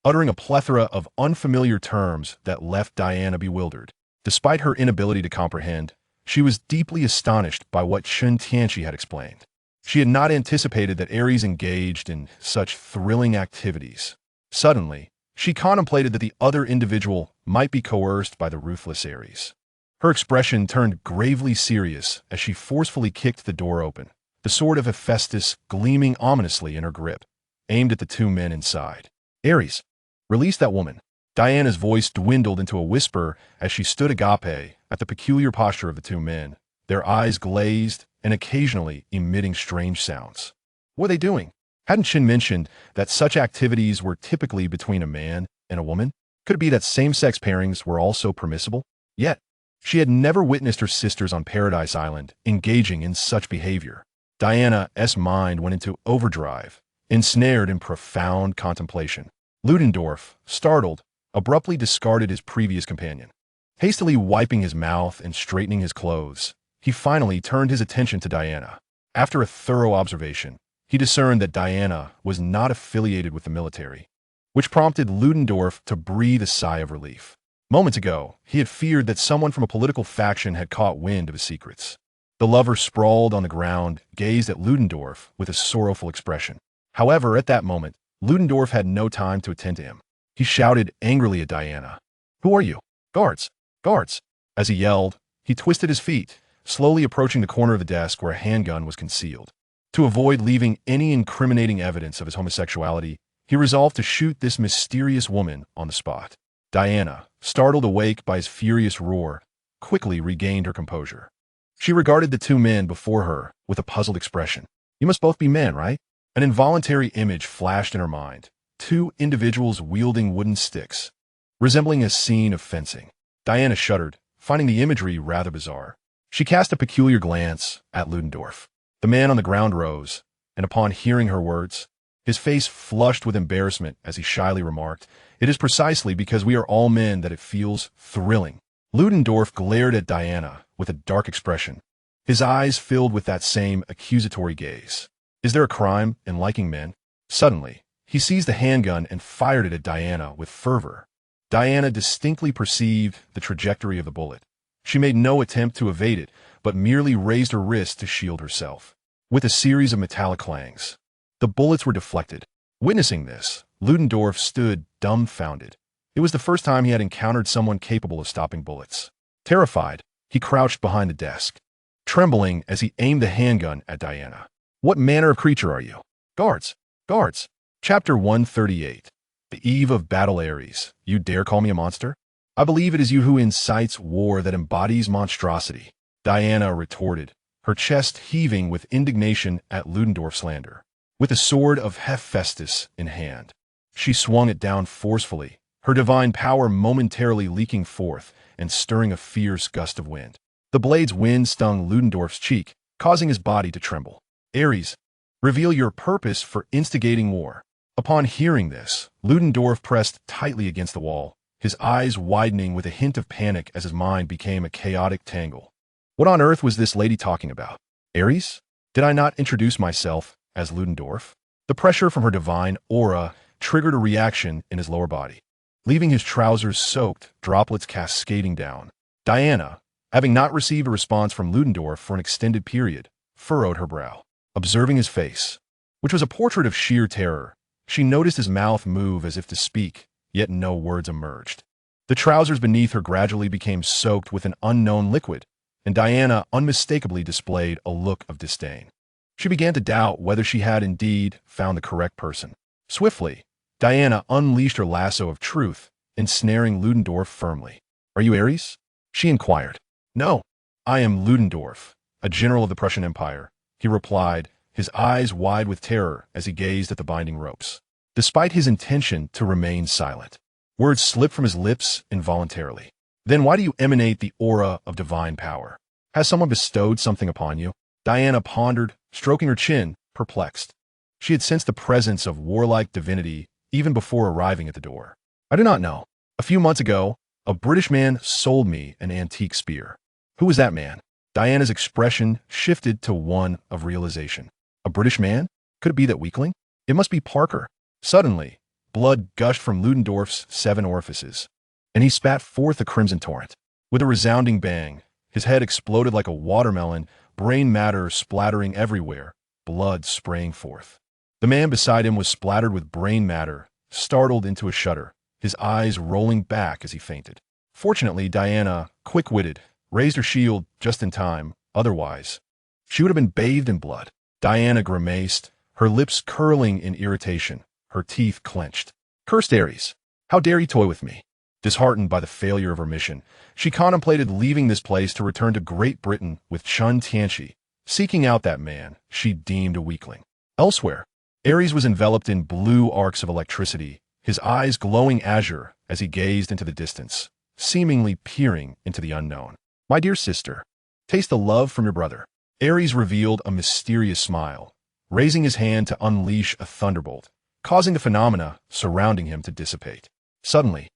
uttering a plethora of unfamiliar terms that left Diana bewildered. Despite her inability to comprehend, she was deeply astonished by what Chen Tianqi had explained. She had not anticipated that Ares engaged in such thrilling activities. Suddenly, she contemplated that the other individual might be coerced by the ruthless Ares. Her expression turned gravely serious as she forcefully kicked the door open, the sword of Hephaestus gleaming ominously in her grip, aimed at the two men inside. "Ares, release that woman." Diana's voice dwindled into a whisper as she stood agape at the peculiar posture of the two men, their eyes glazed and occasionally emitting strange sounds. What are they doing? Hadn't Chen mentioned that such activities were typically between a man and a woman? Could it be that same-sex pairings were also permissible? Yet, she had never witnessed her sisters on Paradise Island engaging in such behavior. Diana's mind went into overdrive, ensnared in profound contemplation. Ludendorff, startled, abruptly discarded his previous companion. Hastily wiping his mouth and straightening his clothes, he finally turned his attention to Diana. After a thorough observation, he discerned that Diana was not affiliated with the military, which prompted Ludendorff to breathe a sigh of relief. Moments ago, he had feared that someone from a political faction had caught wind of his secrets. The lover sprawled on the ground, gazed at Ludendorff with a sorrowful expression. However, at that moment, Ludendorff had no time to attend to him. He shouted angrily at Diana. "Who are you? Guards! Guards!" As he yelled, he twisted his feet, slowly approaching the corner of the desk where a handgun was concealed. To avoid leaving any incriminating evidence of his homosexuality, he resolved to shoot this mysterious woman on the spot. Diana, startled awake by his furious roar, quickly regained her composure. She regarded the two men before her with a puzzled expression. "You must both be men, right?" An involuntary image flashed in her mind. Two individuals wielding wooden sticks, resembling a scene of fencing. Diana shuddered, finding the imagery rather bizarre. She cast a peculiar glance at Ludendorff. The man on the ground rose, and upon hearing her words, his face flushed with embarrassment as he shyly remarked, "It is precisely because we are all men that it feels thrilling." Ludendorff glared at Diana with a dark expression, his eyes filled with that same accusatory gaze. Is there a crime in liking men? Suddenly, he seized the handgun and fired it at Diana with fervor. Diana distinctly perceived the trajectory of the bullet. She made no attempt to evade it, but merely raised her wrist to shield herself. With a series of metallic clangs, the bullets were deflected. Witnessing this, Ludendorff stood dumbfounded. It was the first time he had encountered someone capable of stopping bullets. Terrified, he crouched behind the desk, trembling as he aimed the handgun at Diana. "What manner of creature are you?" "Guards! Guards!" Chapter 138. The eve of battle. Ares, you dare call me a monster? I believe it is you who incites war that embodies monstrosity. Diana retorted, her chest heaving with indignation at Ludendorff's slander. With the sword of Hephaestus in hand, she swung it down forcefully, her divine power momentarily leaking forth and stirring a fierce gust of wind. The blade's wind stung Ludendorff's cheek, causing his body to tremble. "Ares, reveal your purpose for instigating war." Upon hearing this, Ludendorff pressed tightly against the wall, his eyes widening with a hint of panic as his mind became a chaotic tangle. What on earth was this lady talking about? Ares? Did I not introduce myself as Ludendorff? The pressure from her divine aura triggered a reaction in his lower body, leaving his trousers soaked, droplets cascading down. Diana, having not received a response from Ludendorff for an extended period, furrowed her brow. Observing his face, which was a portrait of sheer terror, she noticed his mouth move as if to speak, yet no words emerged. The trousers beneath her gradually became soaked with an unknown liquid, and Diana unmistakably displayed a look of disdain. She began to doubt whether she had indeed found the correct person. Swiftly, Diana unleashed her lasso of truth, ensnaring Ludendorff firmly. "Are you Ares?" she inquired. "No, I am Ludendorff, a general of the Prussian Empire," he replied, his eyes wide with terror as he gazed at the binding ropes. Despite his intention to remain silent, words slipped from his lips involuntarily. "Then why do you emanate the aura of divine power? Has someone bestowed something upon you?" Diana pondered, stroking her chin, perplexed. She had sensed the presence of warlike divinity even before arriving at the door. "I do not know. A few months ago, a British man sold me an antique spear." "Who was that man?" Diana's expression shifted to one of realization. A British man? Could it be that weakling? It must be Parker. Suddenly, blood gushed from Ludendorff's 7 orifices, and he spat forth a crimson torrent. With a resounding bang, his head exploded like a watermelon, brain matter splattering everywhere, blood spraying forth. The man beside him was splattered with brain matter, startled into a shudder, his eyes rolling back as he fainted. Fortunately, Diana, quick-witted, raised her shield just in time. Otherwise, she would have been bathed in blood. Diana grimaced, her lips curling in irritation, her teeth clenched. "Cursed Ares! How dare you toy with me?" Disheartened by the failure of her mission, she contemplated leaving this place to return to Great Britain with Chen Tianqi, seeking out that man she deemed a weakling. Elsewhere, Ares was enveloped in blue arcs of electricity, his eyes glowing azure as he gazed into the distance, seemingly peering into the unknown. "My dear sister, taste the love from your brother." Ares revealed a mysterious smile, raising his hand to unleash a thunderbolt, causing the phenomena surrounding him to dissipate. Suddenly,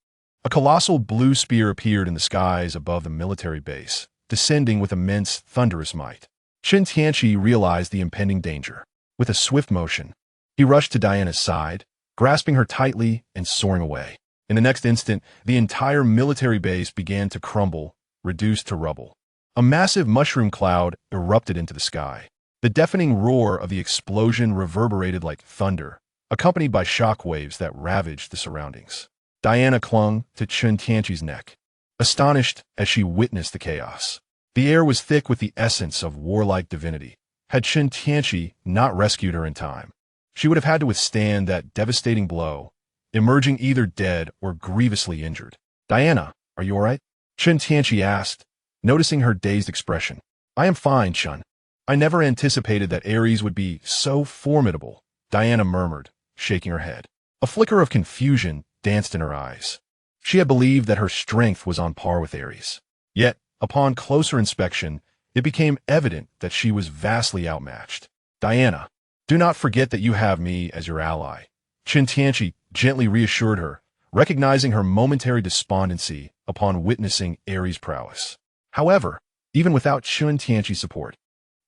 a colossal blue spear appeared in the skies above the military base, descending with immense, thunderous might. Chen Tianqi realized the impending danger. With a swift motion, he rushed to Diana's side, grasping her tightly and soaring away. In the next instant, the entire military base began to crumble, reduced to rubble. A massive mushroom cloud erupted into the sky. The deafening roar of the explosion reverberated like thunder, accompanied by shock waves that ravaged the surroundings. Diana clung to Chen Tianqi's neck, astonished as she witnessed the chaos. The air was thick with the essence of warlike divinity. Had Chen Tianqi not rescued her in time, she would have had to withstand that devastating blow, emerging either dead or grievously injured. "Diana, are you all right?" Chen Tianqi asked, noticing her dazed expression. "I am fine, Chen. I never anticipated that Ares would be so formidable," Diana murmured, shaking her head. A flicker of confusion danced in her eyes. She had believed that her strength was on par with Ares. Yet, upon closer inspection, it became evident that she was vastly outmatched. "Diana, do not forget that you have me as your ally," Chen Tianqi gently reassured her, recognizing her momentary despondency upon witnessing Ares' prowess. However, even without Chen Tianqi's support,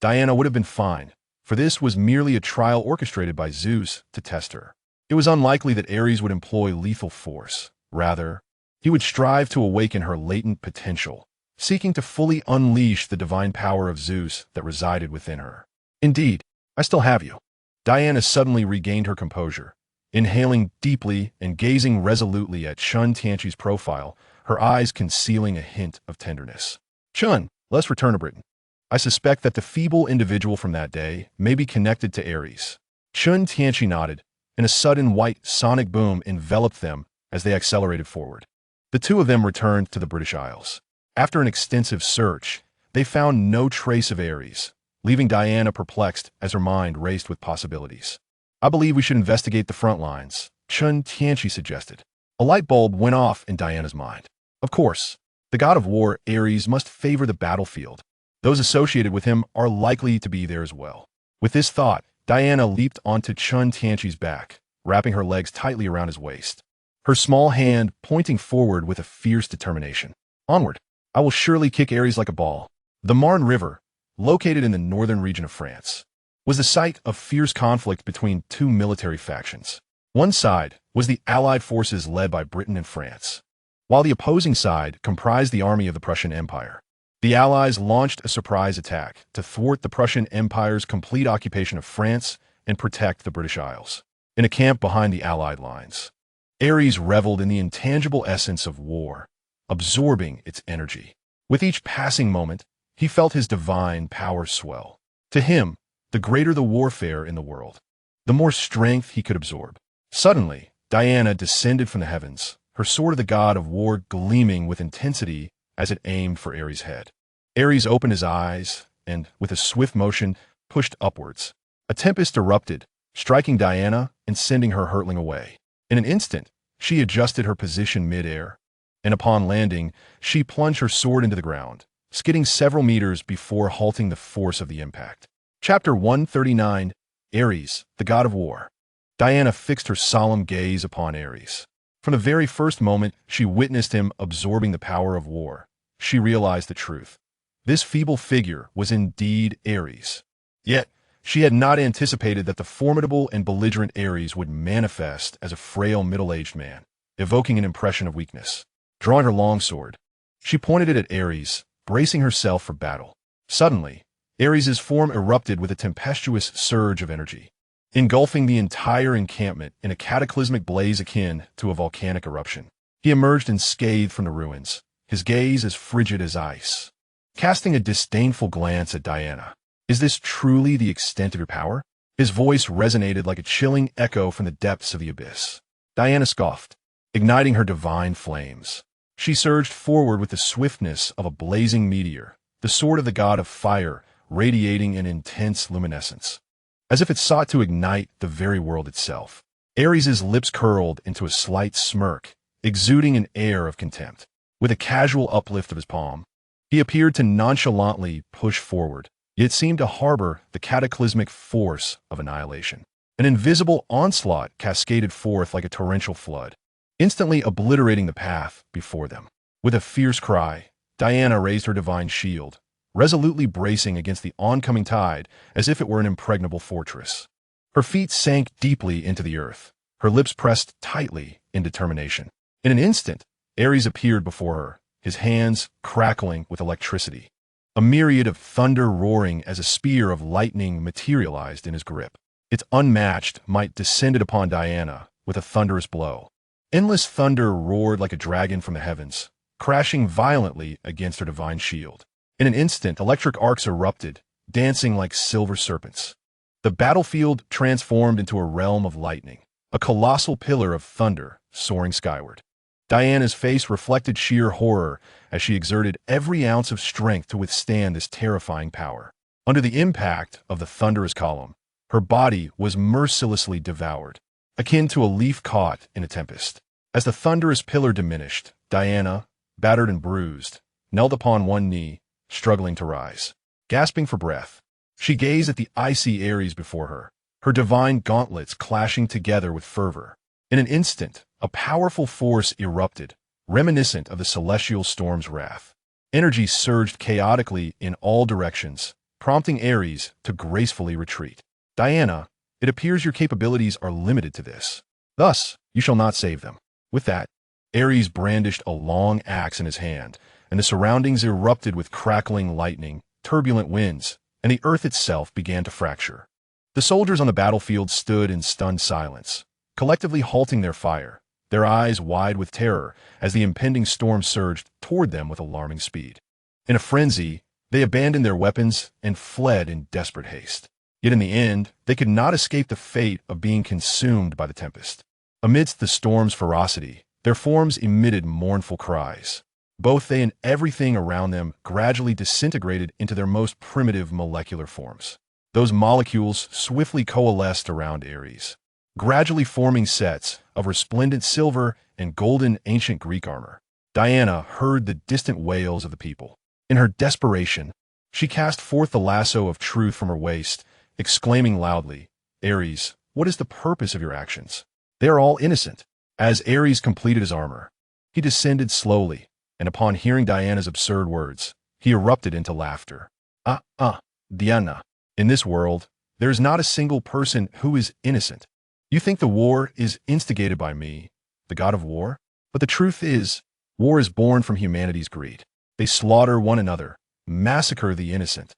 Diana would have been fine, for this was merely a trial orchestrated by Zeus to test her. It was unlikely that Ares would employ lethal force. Rather, he would strive to awaken her latent potential, seeking to fully unleash the divine power of Zeus that resided within her. "Indeed, I still have you." Diana suddenly regained her composure, inhaling deeply and gazing resolutely at Chen Tianqi's profile, her eyes concealing a hint of tenderness. "Chen, let's return to Britain. I suspect that the feeble individual from that day may be connected to Ares." Chen Tianqi nodded, and a sudden white sonic boom enveloped them as they accelerated forward. The two of them returned to the British Isles. After an extensive search, they found no trace of Ares, leaving Diana perplexed as her mind raced with possibilities. "I believe we should investigate the front lines," Chen Tianqi suggested. A light bulb went off in Diana's mind. Of course, the god of war, Ares, must favor the battlefield. Those associated with him are likely to be there as well. With this thought, Diana leaped onto Chen Tianqi's back, wrapping her legs tightly around his waist, her small hand pointing forward with a fierce determination. "Onward! I will surely kick Ares like a ball." The Marne River, located in the northern region of France, was the site of fierce conflict between two military factions. One side was the Allied forces led by Britain and France, while the opposing side comprised the army of the Prussian Empire. The Allies launched a surprise attack to thwart the Prussian Empire's complete occupation of France and protect the British Isles. In a camp behind the Allied lines, Ares reveled in the intangible essence of war, absorbing its energy. With each passing moment, he felt his divine power swell. To him, the greater the warfare in the world, the more strength he could absorb. Suddenly, Diana descended from the heavens, her sword of the god of war gleaming with intensity as it aimed for Ares' head. Ares opened his eyes and, with a swift motion, pushed upwards. A tempest erupted, striking Diana and sending her hurtling away. In an instant, she adjusted her position mid-air, and upon landing, she plunged her sword into the ground, skidding several meters before halting the force of the impact. Chapter 139, Ares, the God of War. Diana fixed her solemn gaze upon Ares. From the very first moment she witnessed him absorbing the power of war, she realized the truth. This feeble figure was indeed Ares. Yet, she had not anticipated that the formidable and belligerent Ares would manifest as a frail middle-aged man, evoking an impression of weakness. Drawing her longsword, she pointed it at Ares, bracing herself for battle. Suddenly, Ares' form erupted with a tempestuous surge of energy, engulfing the entire encampment in a cataclysmic blaze akin to a volcanic eruption. He emerged unscathed from the ruins, his gaze as frigid as ice. Casting a disdainful glance at Diana, "Is this truly the extent of your power?" His voice resonated like a chilling echo from the depths of the abyss. Diana scoffed, igniting her divine flames. She surged forward with the swiftness of a blazing meteor, the sword of the god of fire radiating an intense luminescence, as if it sought to ignite the very world itself. Ares' lips curled into a slight smirk, exuding an air of contempt. With a casual uplift of his palm, he appeared to nonchalantly push forward, yet seemed to harbor the cataclysmic force of annihilation. An invisible onslaught cascaded forth like a torrential flood, instantly obliterating the path before them. With a fierce cry, Diana raised her divine shield, resolutely bracing against the oncoming tide as if it were an impregnable fortress. Her feet sank deeply into the earth, her lips pressed tightly in determination. In an instant, Ares appeared before her, his hands crackling with electricity, a myriad of thunder roaring as a spear of lightning materialized in his grip. Its unmatched might descended upon Diana with a thunderous blow. Endless thunder roared like a dragon from the heavens, crashing violently against her divine shield. In an instant, electric arcs erupted, dancing like silver serpents. The battlefield transformed into a realm of lightning, a colossal pillar of thunder soaring skyward. Diana's face reflected sheer horror as she exerted every ounce of strength to withstand this terrifying power. Under the impact of the thunderous column, her body was mercilessly devoured, akin to a leaf caught in a tempest. As the thunderous pillar diminished, Diana, battered and bruised, knelt upon one knee, struggling to rise. gasping for breath. She gazed at the icy Ares before her divine gauntlets clashing together with fervor. In an instant, a powerful force erupted, reminiscent of the celestial storm's wrath. Energy surged chaotically in all directions, prompting Ares to gracefully retreat. Diana, it appears your capabilities are limited to this. Thus, you shall not save them. With that, Ares brandished a long axe in his hand, and the surroundings erupted with crackling lightning, turbulent winds, and the earth itself began to fracture. The soldiers on the battlefield stood in stunned silence, collectively halting their fire, their eyes wide with terror as the impending storm surged toward them with alarming speed. In a frenzy, they abandoned their weapons and fled in desperate haste. Yet in the end, they could not escape the fate of being consumed by the tempest. Amidst the storm's ferocity, their forms emitted mournful cries. Both they and everything around them gradually disintegrated into their most primitive molecular forms. Those molecules swiftly coalesced around Ares, gradually forming sets of resplendent silver and golden ancient Greek armor. Diana heard the distant wails of the people. In her desperation, she cast forth the lasso of truth from her waist, exclaiming loudly, "Ares, what is the purpose of your actions? They are all innocent." As Ares completed his armor, he descended slowly, and upon hearing Diana's absurd words, he erupted into laughter. Diana, in this world, there is not a single person who is innocent. You think the war is instigated by me, the god of war? But the truth is, war is born from humanity's greed. They slaughter one another, massacre the innocent,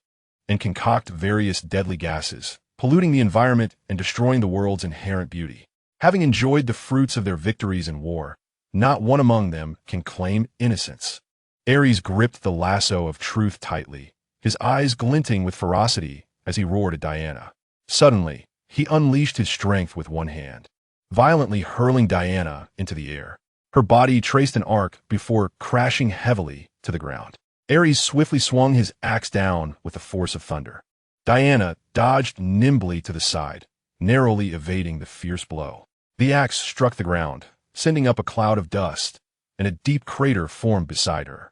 and concoct various deadly gases, polluting the environment and destroying the world's inherent beauty. Having enjoyed the fruits of their victories in war, not one among them can claim innocence. Ares gripped the lasso of truth tightly, his eyes glinting with ferocity as he roared at Diana. Suddenly, he unleashed his strength with one hand, violently hurling Diana into the air. Her body traced an arc before crashing heavily to the ground. Ares swiftly swung his axe down with the force of thunder. Diana dodged nimbly to the side, narrowly evading the fierce blow. The axe struck the ground, sending up a cloud of dust, and a deep crater formed beside her.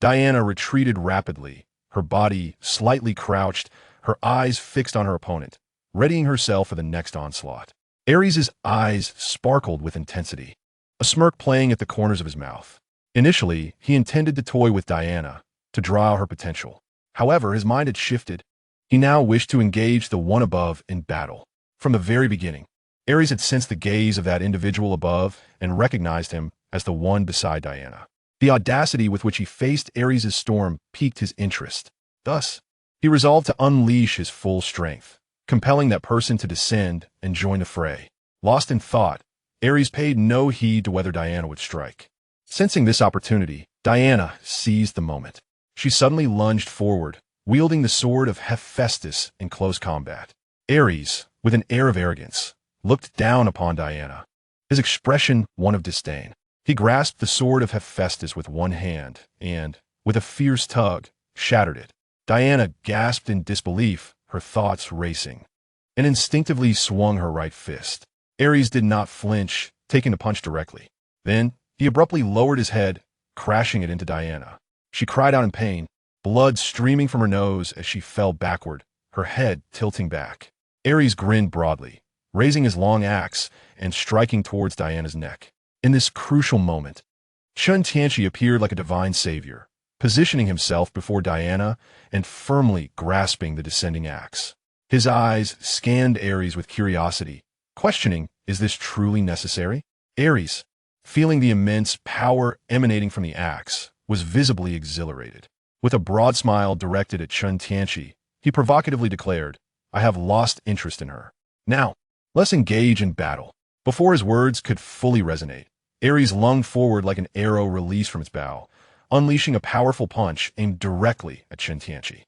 Diana retreated rapidly, her body slightly crouched, her eyes fixed on her opponent, readying herself for the next onslaught. Ares's eyes sparkled with intensity, a smirk playing at the corners of his mouth. Initially, he intended to toy with Diana, to draw out her potential. However, his mind had shifted. He now wished to engage the one above in battle. From the very beginning, Ares had sensed the gaze of that individual above and recognized him as the one beside Diana. The audacity with which he faced Ares's storm piqued his interest. Thus, he resolved to unleash his full strength, compelling that person to descend and join the fray. Lost in thought, Ares paid no heed to whether Diana would strike. Sensing this opportunity, Diana seized the moment. She suddenly lunged forward, wielding the sword of Hephaestus in close combat. Ares, with an air of arrogance, looked down upon Diana, his expression one of disdain. He grasped the sword of Hephaestus with one hand and, with a fierce tug, shattered it. Diana gasped in disbelief, her thoughts racing, and instinctively swung her right fist. Ares did not flinch, taking the punch directly. Then, he abruptly lowered his head, crashing it into Diana. She cried out in pain, blood streaming from her nose as she fell backward, her head tilting back. Ares grinned broadly, raising his long axe and striking towards Diana's neck. In this crucial moment, Chen Tianqi appeared like a divine savior, positioning himself before Diana and firmly grasping the descending axe. His eyes scanned Ares with curiosity, questioning, is this truly necessary? Ares, feeling the immense power emanating from the axe, was visibly exhilarated. With a broad smile directed at Chen Tianqi, he provocatively declared, I have lost interest in her. Now, let's engage in battle. Before his words could fully resonate, Ares lunged forward like an arrow released from its bow, unleashing a powerful punch aimed directly at Chen Tianqi.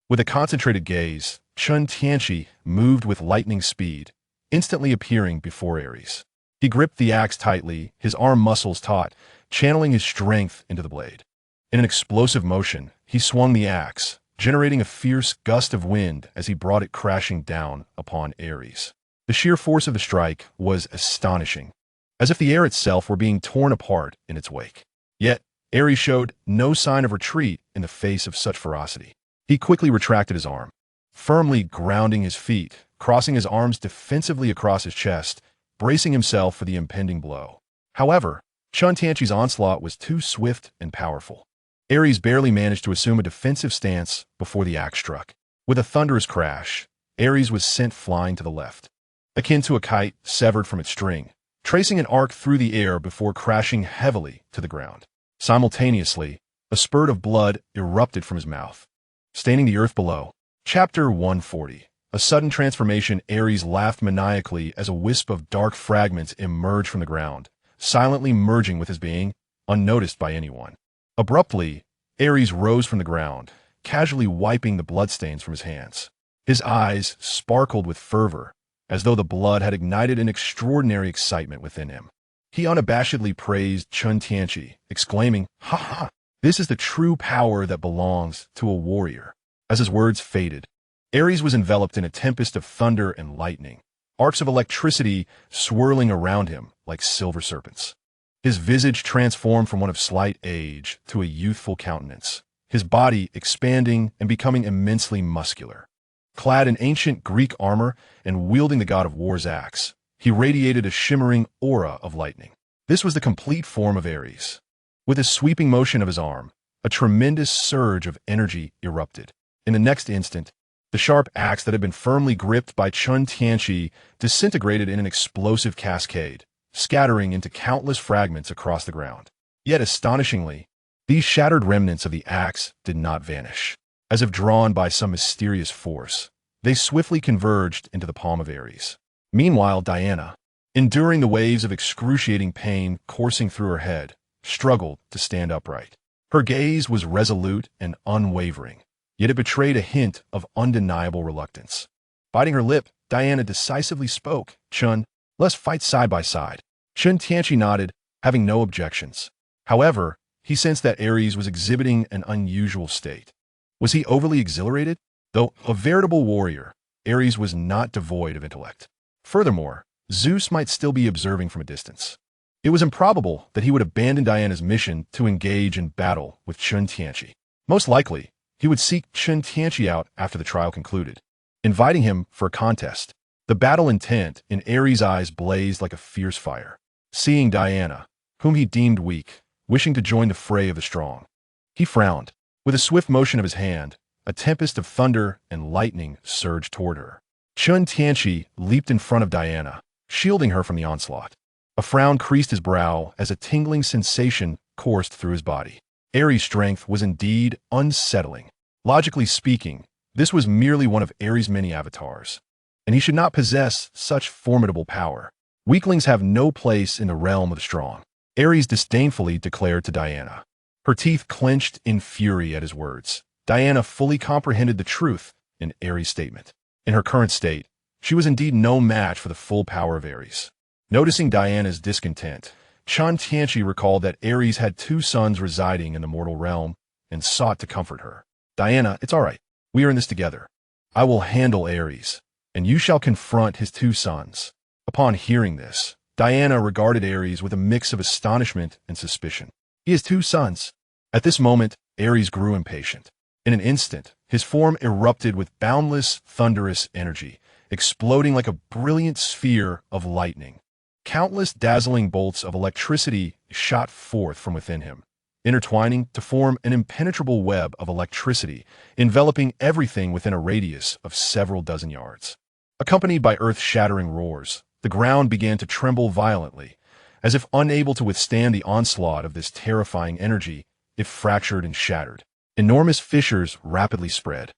With a concentrated gaze, Chen Tianqi moved with lightning speed, instantly appearing before Ares. He gripped the axe tightly, his arm muscles taut, channeling his strength into the blade. In an explosive motion, he swung the axe, generating a fierce gust of wind as he brought it crashing down upon Ares. The sheer force of the strike was astonishing, as if the air itself were being torn apart in its wake. Yet, Ares showed no sign of retreat in the face of such ferocity. He quickly retracted his arm, firmly grounding his feet, crossing his arms defensively across his chest, bracing himself for the impending blow. However, Chen Tianqi's onslaught was too swift and powerful. Ares barely managed to assume a defensive stance before the axe struck. With a thunderous crash, Ares was sent flying to the left, akin to a kite severed from its string, tracing an arc through the air before crashing heavily to the ground. Simultaneously, a spurt of blood erupted from his mouth, staining the earth below. Chapter 140. A sudden transformation. Ares laughed maniacally as a wisp of dark fragments emerged from the ground, silently merging with his being, unnoticed by anyone. Abruptly, Ares rose from the ground, casually wiping the bloodstains from his hands. His eyes sparkled with fervor, as though the blood had ignited an extraordinary excitement within him. He unabashedly praised Chen Tianqi, exclaiming, "Ha ha! This is the true power that belongs to a warrior." As his words faded, Ares was enveloped in a tempest of thunder and lightning, arcs of electricity swirling around him like silver serpents. His visage transformed from one of slight age to a youthful countenance, his body expanding and becoming immensely muscular. Clad in ancient Greek armor and wielding the god of war's axe, he radiated a shimmering aura of lightning. This was the complete form of Ares. With a sweeping motion of his arm, a tremendous surge of energy erupted. In the next instant, the sharp axe that had been firmly gripped by Chen Tianqi disintegrated in an explosive cascade, scattering into countless fragments across the ground. Yet astonishingly, these shattered remnants of the axe did not vanish. As if drawn by some mysterious force, they swiftly converged into the palm of Ares. Meanwhile, Diana, enduring the waves of excruciating pain coursing through her head, struggled to stand upright. Her gaze was resolute and unwavering, yet it betrayed a hint of undeniable reluctance. Biting her lip, Diana decisively spoke, "Chen, let's fight side by side." Chen Tianqi nodded, having no objections. However, he sensed that Ares was exhibiting an unusual state. Was he overly exhilarated? Though a veritable warrior, Ares was not devoid of intellect. Furthermore, Zeus might still be observing from a distance. It was improbable that he would abandon Diana's mission to engage in battle with Chen Tianqi. Most likely, he would seek Chen Tianqi out after the trial concluded, inviting him for a contest. The battle intent in Ares' eyes blazed like a fierce fire. Seeing Diana, whom he deemed weak, wishing to join the fray of the strong, he frowned. With a swift motion of his hand, a tempest of thunder and lightning surged toward her. Chen Tianqi leaped in front of Diana, shielding her from the onslaught. A frown creased his brow as a tingling sensation coursed through his body. Ares' strength was indeed unsettling. Logically speaking, this was merely one of Ares' many avatars, and he should not possess such formidable power. Weaklings have no place in the realm of the strong, Ares disdainfully declared to Diana. Her teeth clenched in fury at his words. Diana fully comprehended the truth in Ares' statement. In her current state, she was indeed no match for the full power of Ares. Noticing Diana's discontent, Chen Tianqi recalled that Ares had 2 sons residing in the mortal realm and sought to comfort her. "Diana, it's all right. We are in this together. I will handle Ares, and you shall confront his 2 sons. Upon hearing this, Diana regarded Ares with a mix of astonishment and suspicion. He has 2 sons. At this moment, Ares grew impatient. In an instant, his form erupted with boundless, thunderous energy, exploding like a brilliant sphere of lightning. Countless dazzling bolts of electricity shot forth from within him, intertwining to form an impenetrable web of electricity, enveloping everything within a radius of several dozen yards. Accompanied by earth-shattering roars, the ground began to tremble violently, as if unable to withstand the onslaught of this terrifying energy, it fractured and shattered. Enormous fissures rapidly spread.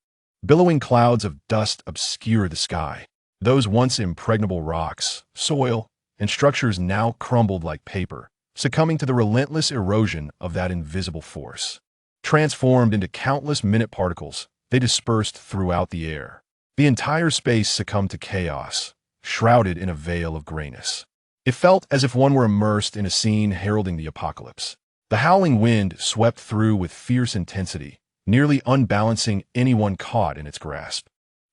Billowing clouds of dust obscured the sky. Those once impregnable rocks, soil, and structures now crumbled like paper, succumbing to the relentless erosion of that invisible force. Transformed into countless minute particles, they dispersed throughout the air. The entire space succumbed to chaos, shrouded in a veil of grayness. It felt as if one were immersed in a scene heralding the apocalypse. The howling wind swept through with fierce intensity, nearly unbalancing anyone caught in its grasp.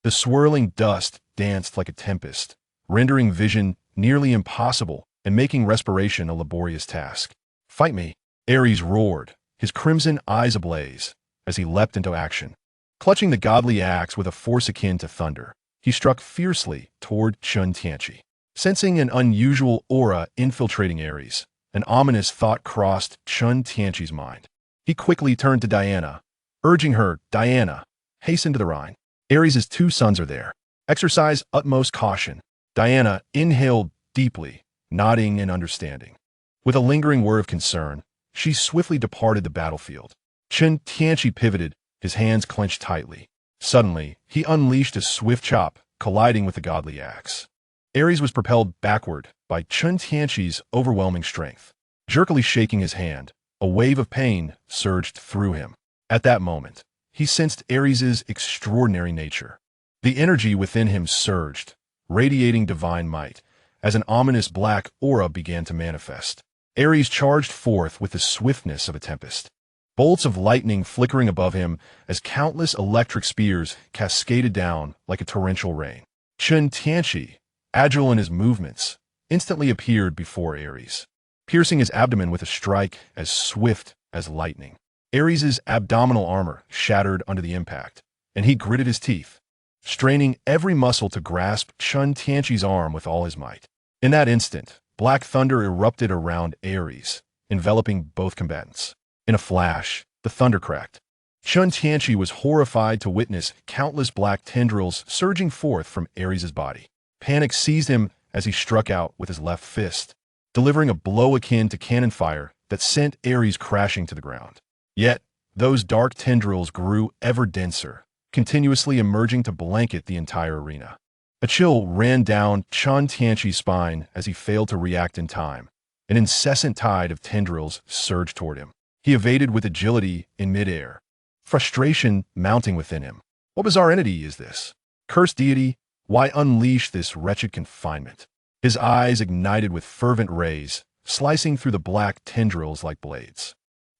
The swirling dust danced like a tempest, rendering vision nearly impossible and making respiration a laborious task. "Fight me!" Ares roared, his crimson eyes ablaze, as he leapt into action. Clutching the godly axe with a force akin to thunder, he struck fiercely toward Chen Tianqi. Sensing an unusual aura infiltrating Ares, an ominous thought crossed Chen Tianqi's mind. He quickly turned to Diana, urging her, "Diana, hasten to the Rhine. Ares' two sons are there. Exercise utmost caution." Diana inhaled deeply, nodding in understanding. With a lingering word of concern, she swiftly departed the battlefield. Chen Tianqi pivoted, his hands clenched tightly. Suddenly, he unleashed a swift chop, colliding with the godly axe. Ares was propelled backward by Chen Tianqi's overwhelming strength. Jerkily shaking his hand, a wave of pain surged through him. At that moment, he sensed Ares' extraordinary nature. The energy within him surged, radiating divine might, as an ominous black aura began to manifest. Ares charged forth with the swiftness of a tempest. Bolts of lightning flickering above him as countless electric spears cascaded down like a torrential rain. Chen Tianqi, agile in his movements, instantly appeared before Ares, piercing his abdomen with a strike as swift as lightning. Ares' abdominal armor shattered under the impact, and he gritted his teeth, straining every muscle to grasp Chen Tianqi's arm with all his might. In that instant, black thunder erupted around Ares, enveloping both combatants. In a flash, the thunder cracked. Chen Tianqi was horrified to witness countless black tendrils surging forth from Ares' body. Panic seized him as he struck out with his left fist, delivering a blow akin to cannon fire that sent Ares crashing to the ground. Yet, those dark tendrils grew ever denser, continuously emerging to blanket the entire arena. A chill ran down Chen Tianqi's spine as he failed to react in time. An incessant tide of tendrils surged toward him. He evaded with agility in midair, frustration mounting within him. What bizarre entity is this? Cursed deity, why unleash this wretched confinement? His eyes ignited with fervent rays, slicing through the black tendrils like blades.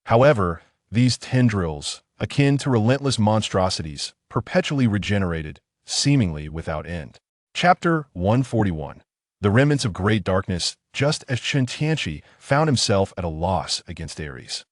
However, these tendrils, akin to relentless monstrosities, perpetually regenerated, seemingly without end. Chapter 141. The Remnants of Great Darkness, just as Chen Tianqi found himself at a loss against Ares.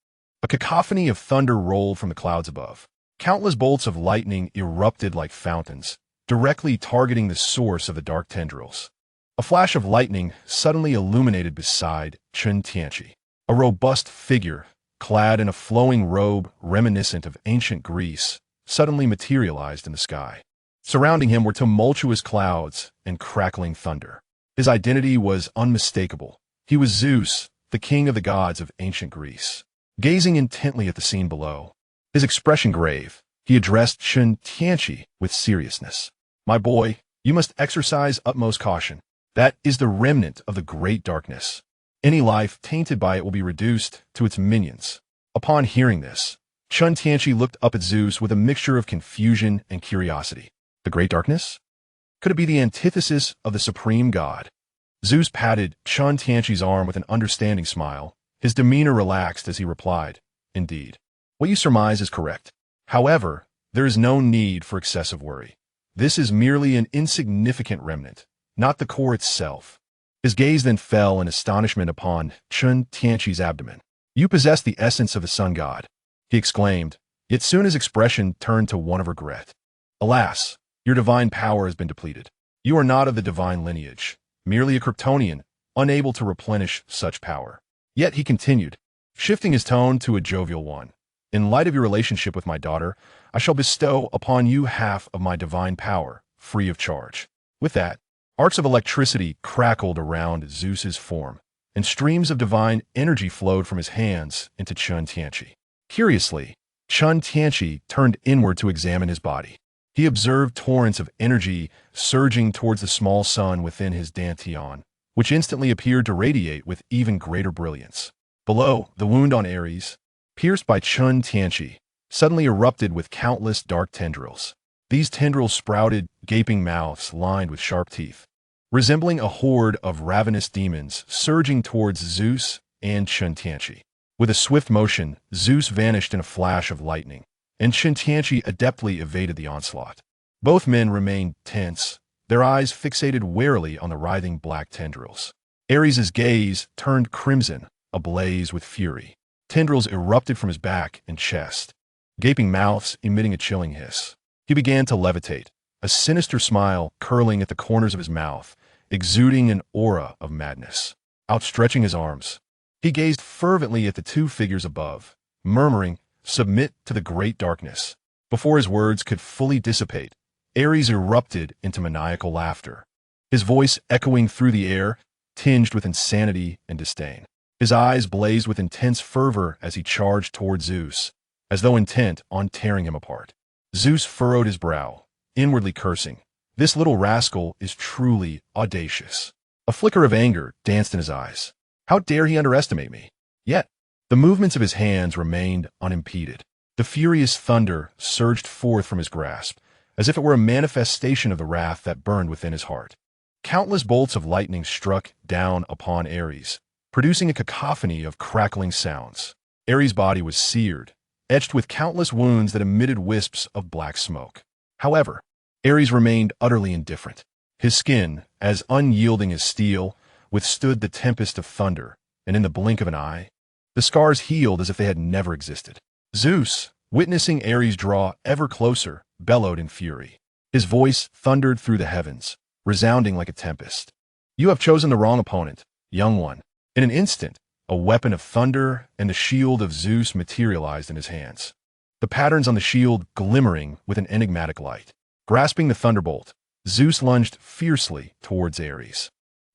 A cacophony of thunder rolled from the clouds above. Countless bolts of lightning erupted like fountains, directly targeting the source of the dark tendrils. A flash of lightning suddenly illuminated beside Chen Tianqi. A robust figure, clad in a flowing robe reminiscent of ancient Greece, suddenly materialized in the sky. Surrounding him were tumultuous clouds and crackling thunder. His identity was unmistakable. He was Zeus, the king of the gods of ancient Greece. Gazing intently at the scene below, his expression grave, he addressed Chen Tianqi with seriousness. "My boy, you must exercise utmost caution. That is the remnant of the great darkness. Any life tainted by it will be reduced to its minions." Upon hearing this, Chen Tianqi looked up at Zeus with a mixture of confusion and curiosity. The great darkness? Could it be the antithesis of the supreme god? Zeus patted Chen Tianqi's arm with an understanding smile. His demeanor relaxed as he replied, "Indeed. What you surmise is correct. However, there is no need for excessive worry. This is merely an insignificant remnant, not the core itself." His gaze then fell in astonishment upon Chen Tianqi's abdomen. "You possess the essence of the sun god," he exclaimed, yet soon his expression turned to one of regret. "Alas, your divine power has been depleted. You are not of the divine lineage, merely a Kryptonian, unable to replenish such power." Yet he continued, shifting his tone to a jovial one. "In light of your relationship with my daughter, I shall bestow upon you half of my divine power, free of charge." With that, arcs of electricity crackled around Zeus's form, and streams of divine energy flowed from his hands into Chen Tianqi. Curiously, Chen Tianqi turned inward to examine his body. He observed torrents of energy surging towards the small sun within his dantian, which instantly appeared to radiate with even greater brilliance. Below, the wound on Ares, pierced by Chen Tianqi, suddenly erupted with countless dark tendrils. These tendrils sprouted gaping mouths lined with sharp teeth, resembling a horde of ravenous demons surging towards Zeus and Chen Tianqi. With a swift motion, Zeus vanished in a flash of lightning, and Chen Tianqi adeptly evaded the onslaught. Both men remained tense, their eyes fixated warily on the writhing black tendrils. Ares' gaze turned crimson, ablaze with fury. Tendrils erupted from his back and chest, gaping mouths emitting a chilling hiss. He began to levitate, a sinister smile curling at the corners of his mouth, exuding an aura of madness. Outstretching his arms, he gazed fervently at the two figures above, murmuring, "Submit to the great darkness." Before his words could fully dissipate, Ares erupted into maniacal laughter, his voice echoing through the air, tinged with insanity and disdain. His eyes blazed with intense fervor as he charged toward Zeus, as though intent on tearing him apart. Zeus furrowed his brow, inwardly cursing. This little rascal is truly audacious. A flicker of anger danced in his eyes. How dare he underestimate me? Yet, the movements of his hands remained unimpeded. The furious thunder surged forth from his grasp, as if it were a manifestation of the wrath that burned within his heart. Countless bolts of lightning struck down upon Ares, producing a cacophony of crackling sounds. Ares' body was seared, etched with countless wounds that emitted wisps of black smoke. However, Ares remained utterly indifferent. His skin, as unyielding as steel, withstood the tempest of thunder, and in the blink of an eye, the scars healed as if they had never existed. Zeus, witnessing Ares draw ever closer, bellowed in fury. His voice thundered through the heavens, resounding like a tempest. "You have chosen the wrong opponent, young one." In an instant, a weapon of thunder and the shield of Zeus materialized in his hands, the patterns on the shield glimmering with an enigmatic light. Grasping the thunderbolt, Zeus lunged fiercely towards Ares.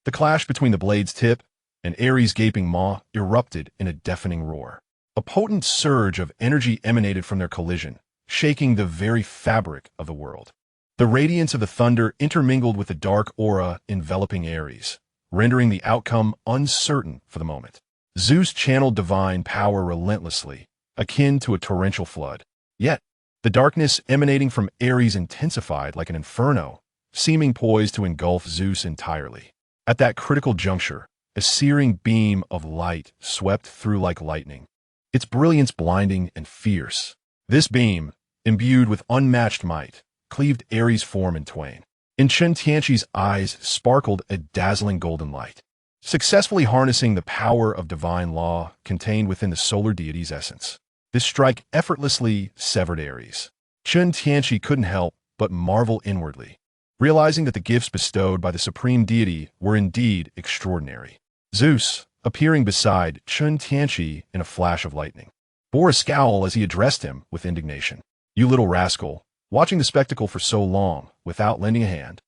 The clash between the blade's tip and Ares' gaping maw erupted in a deafening roar. A potent surge of energy emanated from their collision, shaking the very fabric of the world. The radiance of the thunder intermingled with the dark aura enveloping Ares, rendering the outcome uncertain for the moment. Zeus channeled divine power relentlessly, akin to a torrential flood. Yet, the darkness emanating from Ares intensified like an inferno, seeming poised to engulf Zeus entirely. At that critical juncture, a searing beam of light swept through like lightning, its brilliance blinding and fierce. This beam, imbued with unmatched might, cleaved Ares' form in twain. In Chen Tianqi's eyes sparkled a dazzling golden light, successfully harnessing the power of divine law contained within the solar deity's essence. This strike effortlessly severed Ares. Chen Tianqi couldn't help but marvel inwardly, realizing that the gifts bestowed by the supreme deity were indeed extraordinary. Zeus, appearing beside Chen Tianqi in a flash of lightning, bore a scowl as he addressed him with indignation. "You little rascal, watching the spectacle for so long without lending a hand.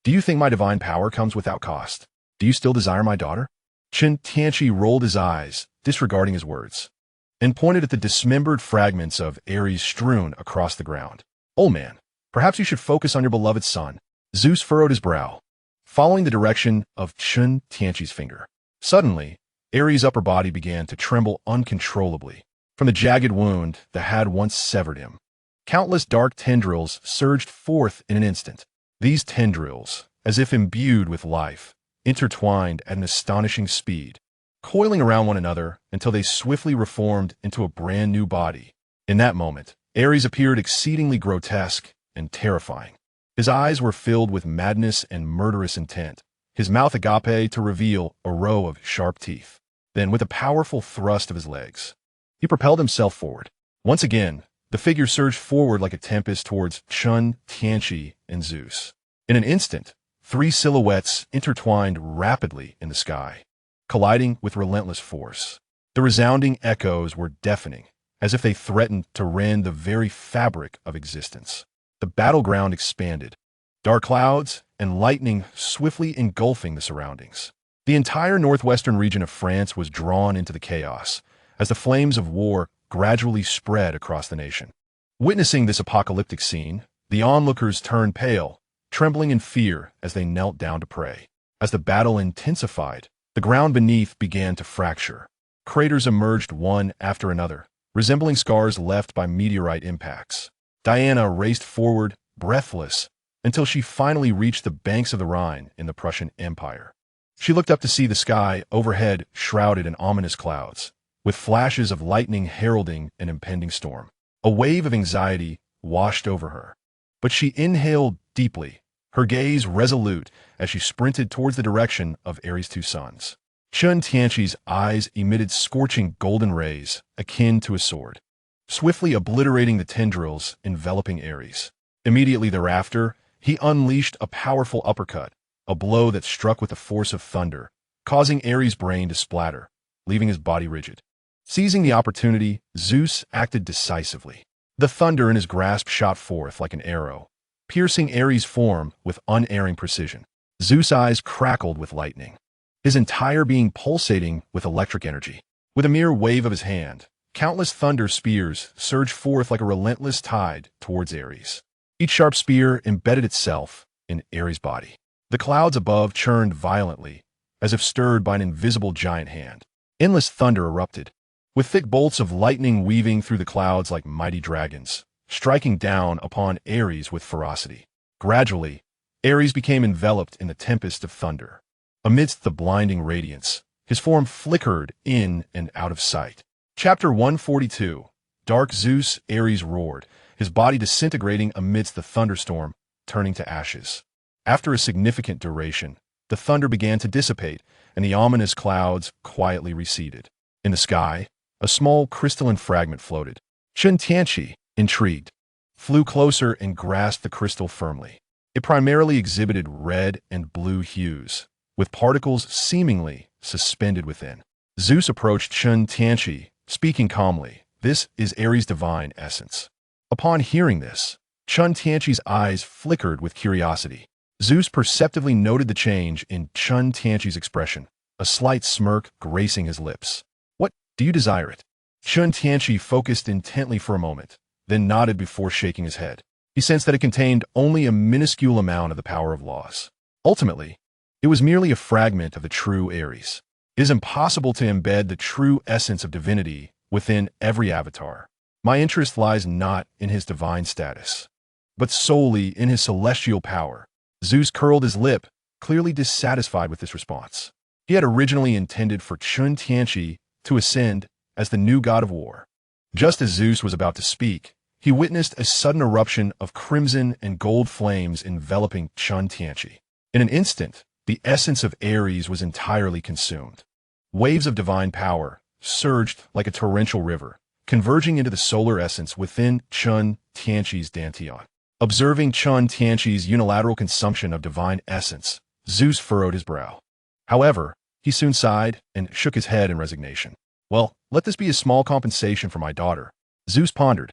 Do you think my divine power comes without cost? Do you still desire my daughter?" Chen Tianqi rolled his eyes, disregarding his words, and pointed at the dismembered fragments of Ares strewn across the ground. "Old man, perhaps you should focus on your beloved son." Zeus furrowed his brow, following the direction of Chen Tianqi's finger. Suddenly, Ares' upper body began to tremble uncontrollably from the jagged wound that had once severed him. Countless dark tendrils surged forth in an instant. These tendrils, as if imbued with life, intertwined at an astonishing speed, coiling around one another until they swiftly reformed into a brand new body. In that moment, Ares appeared exceedingly grotesque and terrifying. His eyes were filled with madness and murderous intent, his mouth agape to reveal a row of sharp teeth. Then, with a powerful thrust of his legs, he propelled himself forward. Once again, the figure surged forward like a tempest towards Chen Tianqi and Zeus. In an instant, three silhouettes intertwined rapidly in the sky, colliding with relentless force. The resounding echoes were deafening, as if they threatened to rend the very fabric of existence. The battleground expanded, dark clouds and lightning swiftly engulfing the surroundings. The entire northwestern region of France was drawn into the chaos, as the flames of war gradually spread across the nation. Witnessing this apocalyptic scene, the onlookers turned pale, trembling in fear as they knelt down to pray. As the battle intensified, the ground beneath began to fracture. Craters emerged one after another, resembling scars left by meteorite impacts. Diana raced forward, breathless, until she finally reached the banks of the Rhine in the Prussian Empire. She looked up to see the sky overhead shrouded in ominous clouds, with flashes of lightning heralding an impending storm. A wave of anxiety washed over her, but she inhaled deeply, her gaze resolute as she sprinted towards the direction of Ares' two sons. Chen Tianqi's eyes emitted scorching golden rays, akin to a sword. swiftly obliterating the tendrils enveloping Ares. Immediately thereafter, he unleashed a powerful uppercut, a blow that struck with the force of thunder, causing Ares' brain to splatter, leaving his body rigid. Seizing the opportunity, Zeus acted decisively. The thunder in his grasp shot forth like an arrow, piercing Ares' form with unerring precision. Zeus' eyes crackled with lightning, his entire being pulsating with electric energy. With a mere wave of his hand, countless thunder spears surged forth like a relentless tide towards Ares. Each sharp spear embedded itself in Ares' body. The clouds above churned violently, as if stirred by an invisible giant hand. Endless thunder erupted, with thick bolts of lightning weaving through the clouds like mighty dragons, striking down upon Ares with ferocity. Gradually, Ares became enveloped in the tempest of thunder. Amidst the blinding radiance, his form flickered in and out of sight. Chapter 142. Dark Zeus. Ares roared, his body disintegrating amidst the thunderstorm, turning to ashes. After a significant duration, the thunder began to dissipate, and the ominous clouds quietly receded. In the sky, a small crystalline fragment floated. Chen Tianqi, intrigued, flew closer and grasped the crystal firmly. It primarily exhibited red and blue hues, with particles seemingly suspended within. Zeus approached Chen Tianqi, speaking calmly. This is Ares' divine essence. Upon hearing this, Chen Tianqi's eyes flickered with curiosity. Zeus perceptively noted the change in Chen Tianqi's expression, a slight smirk gracing his lips. What, do you desire it? Chen Tianqi focused intently for a moment, then nodded before shaking his head. He sensed that it contained only a minuscule amount of the power of laws. Ultimately, it was merely a fragment of the true Ares. It is impossible to embed the true essence of divinity within every avatar. My interest lies not in his divine status, but solely in his celestial power. Zeus curled his lip, clearly dissatisfied with this response. He had originally intended for Chen Tianqi to ascend as the new god of war. Just as Zeus was about to speak, he witnessed a sudden eruption of crimson and gold flames enveloping Chen Tianqi. In an instant, the essence of Ares was entirely consumed. Waves of divine power surged like a torrential river, converging into the solar essence within Chen Tianqi's dantian. Observing Chen Tianqi's unilateral consumption of divine essence, Zeus furrowed his brow. However, he soon sighed and shook his head in resignation. Well, let this be a small compensation for my daughter. Zeus pondered,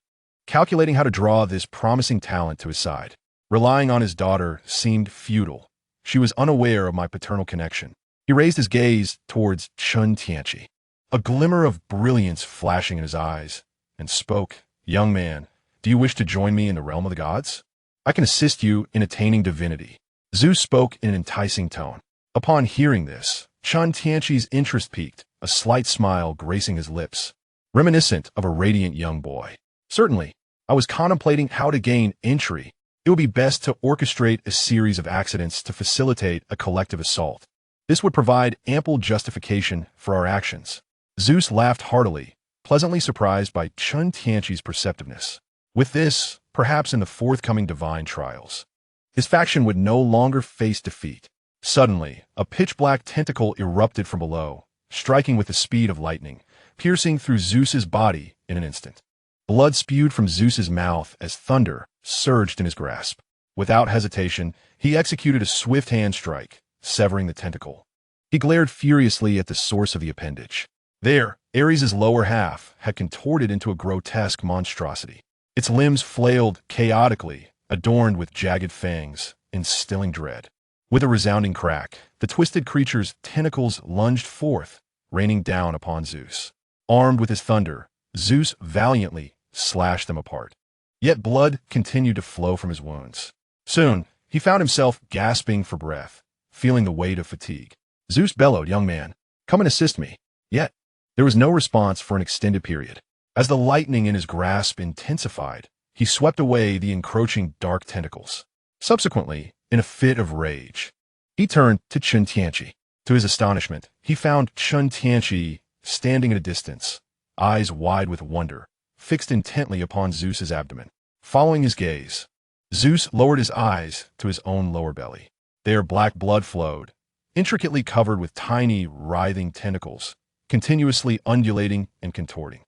calculating how to draw this promising talent to his side. Relying on his daughter seemed futile. She was unaware of my paternal connection. He raised his gaze towards Chen Tianqi, a glimmer of brilliance flashing in his eyes, and spoke, "Young man, do you wish to join me in the realm of the gods? I can assist you in attaining divinity." Zeus spoke in an enticing tone. Upon hearing this, Chen Tianqi's interest peaked, a slight smile gracing his lips, reminiscent of a radiant young boy. "Certainly, I was contemplating how to gain entry. It would be best to orchestrate a series of accidents to facilitate a collective assault. This would provide ample justification for our actions." Zeus laughed heartily, pleasantly surprised by Chen Tianqi's perceptiveness. With this, perhaps in the forthcoming divine trials, his faction would no longer face defeat. Suddenly, a pitch-black tentacle erupted from below, striking with the speed of lightning, piercing through Zeus's body in an instant. Blood spewed from Zeus's mouth as thunder surged in his grasp. Without hesitation, he executed a swift hand strike, severing the tentacle. He glared furiously at the source of the appendage. There, Ares' lower half had contorted into a grotesque monstrosity. Its limbs flailed chaotically, adorned with jagged fangs, instilling dread. With a resounding crack, the twisted creature's tentacles lunged forth, raining down upon Zeus. Armed with his thunder, Zeus valiantly slashed them apart. Yet blood continued to flow from his wounds. Soon, he found himself gasping for breath, feeling the weight of fatigue. Zeus bellowed, "Young man, come and assist me." Yet, there was no response for an extended period. As the lightning in his grasp intensified, he swept away the encroaching dark tentacles. Subsequently, in a fit of rage, he turned to Chen Tianqi. To his astonishment, he found Chen Tianqi standing at a distance, eyes wide with wonder, fixed intently upon Zeus's abdomen. Following his gaze, Zeus lowered his eyes to his own lower belly. There black blood flowed, intricately covered with tiny, writhing tentacles, continuously undulating and contorting.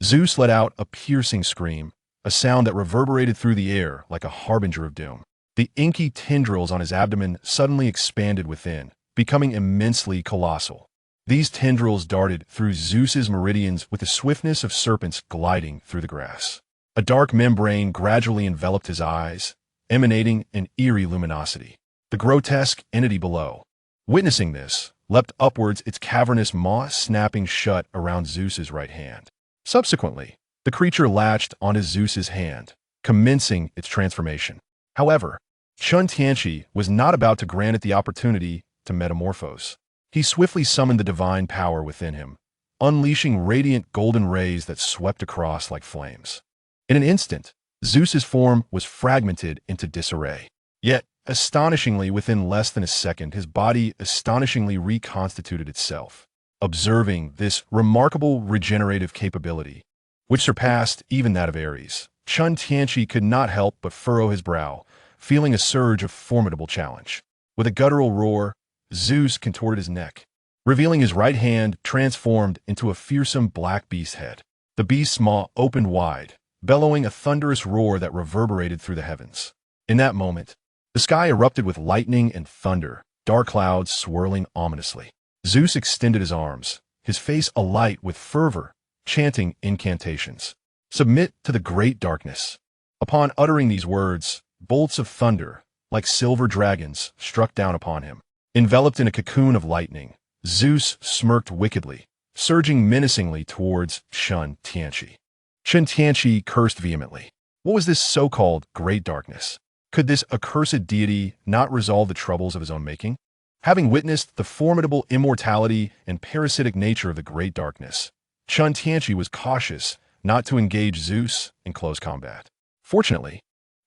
Zeus let out a piercing scream, a sound that reverberated through the air like a harbinger of doom. The inky tendrils on his abdomen suddenly expanded within, becoming immensely colossal. These tendrils darted through Zeus's meridians with the swiftness of serpents gliding through the grass. A dark membrane gradually enveloped his eyes, emanating an eerie luminosity. The grotesque entity below, witnessing this, leapt upwards, its cavernous maw snapping shut around Zeus's right hand. Subsequently, the creature latched onto Zeus's hand, commencing its transformation. However, Chen Tianqi was not about to grant it the opportunity to metamorphose. He swiftly summoned the divine power within him, unleashing radiant golden rays that swept across like flames. In an instant, Zeus's form was fragmented into disarray. Yet, astonishingly, within less than a second, his body astonishingly reconstituted itself. Observing this remarkable regenerative capability, which surpassed even that of Ares, Chen Tianqi could not help but furrow his brow, feeling a surge of formidable challenge. With a guttural roar, Zeus contorted his neck, revealing his right hand transformed into a fearsome black beast's head. The beast's maw opened wide, bellowing a thunderous roar that reverberated through the heavens. In that moment, the sky erupted with lightning and thunder, dark clouds swirling ominously. Zeus extended his arms, his face alight with fervor, chanting incantations. "Submit to the great darkness." Upon uttering these words, bolts of thunder, like silver dragons, struck down upon him. Enveloped in a cocoon of lightning, Zeus smirked wickedly, surging menacingly towards Chen Tianqi. Chen Tianqi cursed vehemently. What was this so-called great darkness? Could this accursed deity not resolve the troubles of his own making? Having witnessed the formidable immortality and parasitic nature of the great darkness, Chen Tianqi was cautious not to engage Zeus in close combat. Fortunately,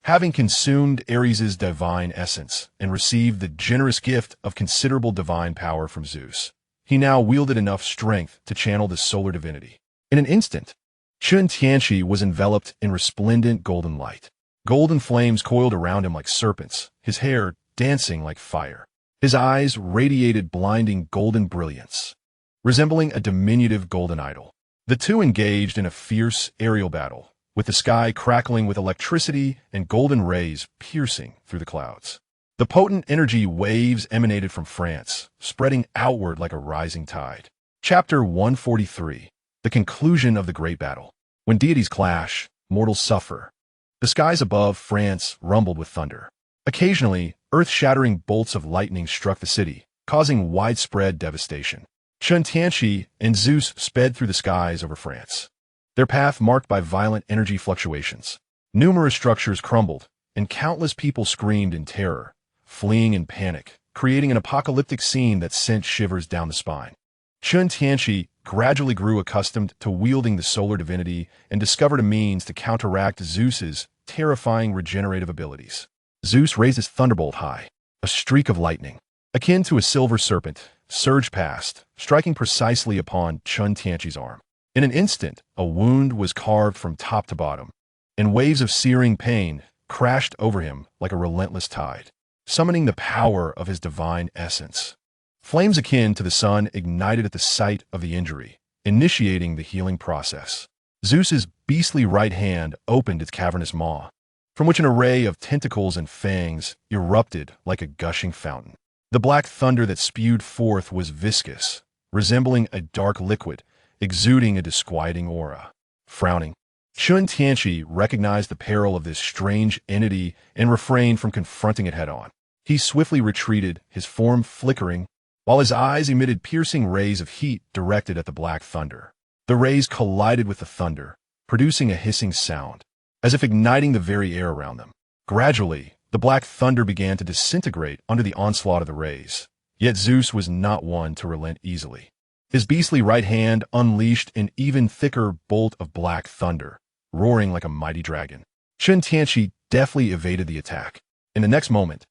having consumed Ares's divine essence and received the generous gift of considerable divine power from Zeus, he now wielded enough strength to channel the solar divinity. In an instant, Chen Tianqi was enveloped in resplendent golden light. Golden flames coiled around him like serpents, his hair dancing like fire. His eyes radiated blinding golden brilliance, resembling a diminutive golden idol. The two engaged in a fierce aerial battle, with the sky crackling with electricity and golden rays piercing through the clouds. The potent energy waves emanated from France, spreading outward like a rising tide. Chapter 143. The conclusion of the great battle. When deities clash, mortals suffer. The skies above France rumbled with thunder. Occasionally, earth-shattering bolts of lightning struck the city, causing widespread devastation. Chen Tianqi and Zeus sped through the skies over France, their path marked by violent energy fluctuations. Numerous structures crumbled, and countless people screamed in terror, fleeing in panic, creating an apocalyptic scene that sent shivers down the spine. Chen Tianqi gradually grew accustomed to wielding the solar divinity and discovered a means to counteract Zeus's terrifying regenerative abilities. Zeus raised his thunderbolt high. A streak of lightning, akin to a silver serpent, surged past, striking precisely upon Chen Tianqi's arm. In an instant, a wound was carved from top to bottom, and waves of searing pain crashed over him like a relentless tide, summoning the power of his divine essence. Flames akin to the sun ignited at the sight of the injury, initiating the healing process. Zeus's beastly right hand opened its cavernous maw, from which an array of tentacles and fangs erupted like a gushing fountain. The black thunder that spewed forth was viscous, resembling a dark liquid, exuding a disquieting aura. Frowning, Chen Tianqi recognized the peril of this strange entity and refrained from confronting it head-on. He swiftly retreated, his form flickering, while his eyes emitted piercing rays of heat directed at the black thunder. The rays collided with the thunder, producing a hissing sound, as if igniting the very air around them. Gradually, the black thunder began to disintegrate under the onslaught of the rays. Yet Zeus was not one to relent easily. His beastly right hand unleashed an even thicker bolt of black thunder, roaring like a mighty dragon. Chen Tianqi deftly evaded the attack. In the next moment,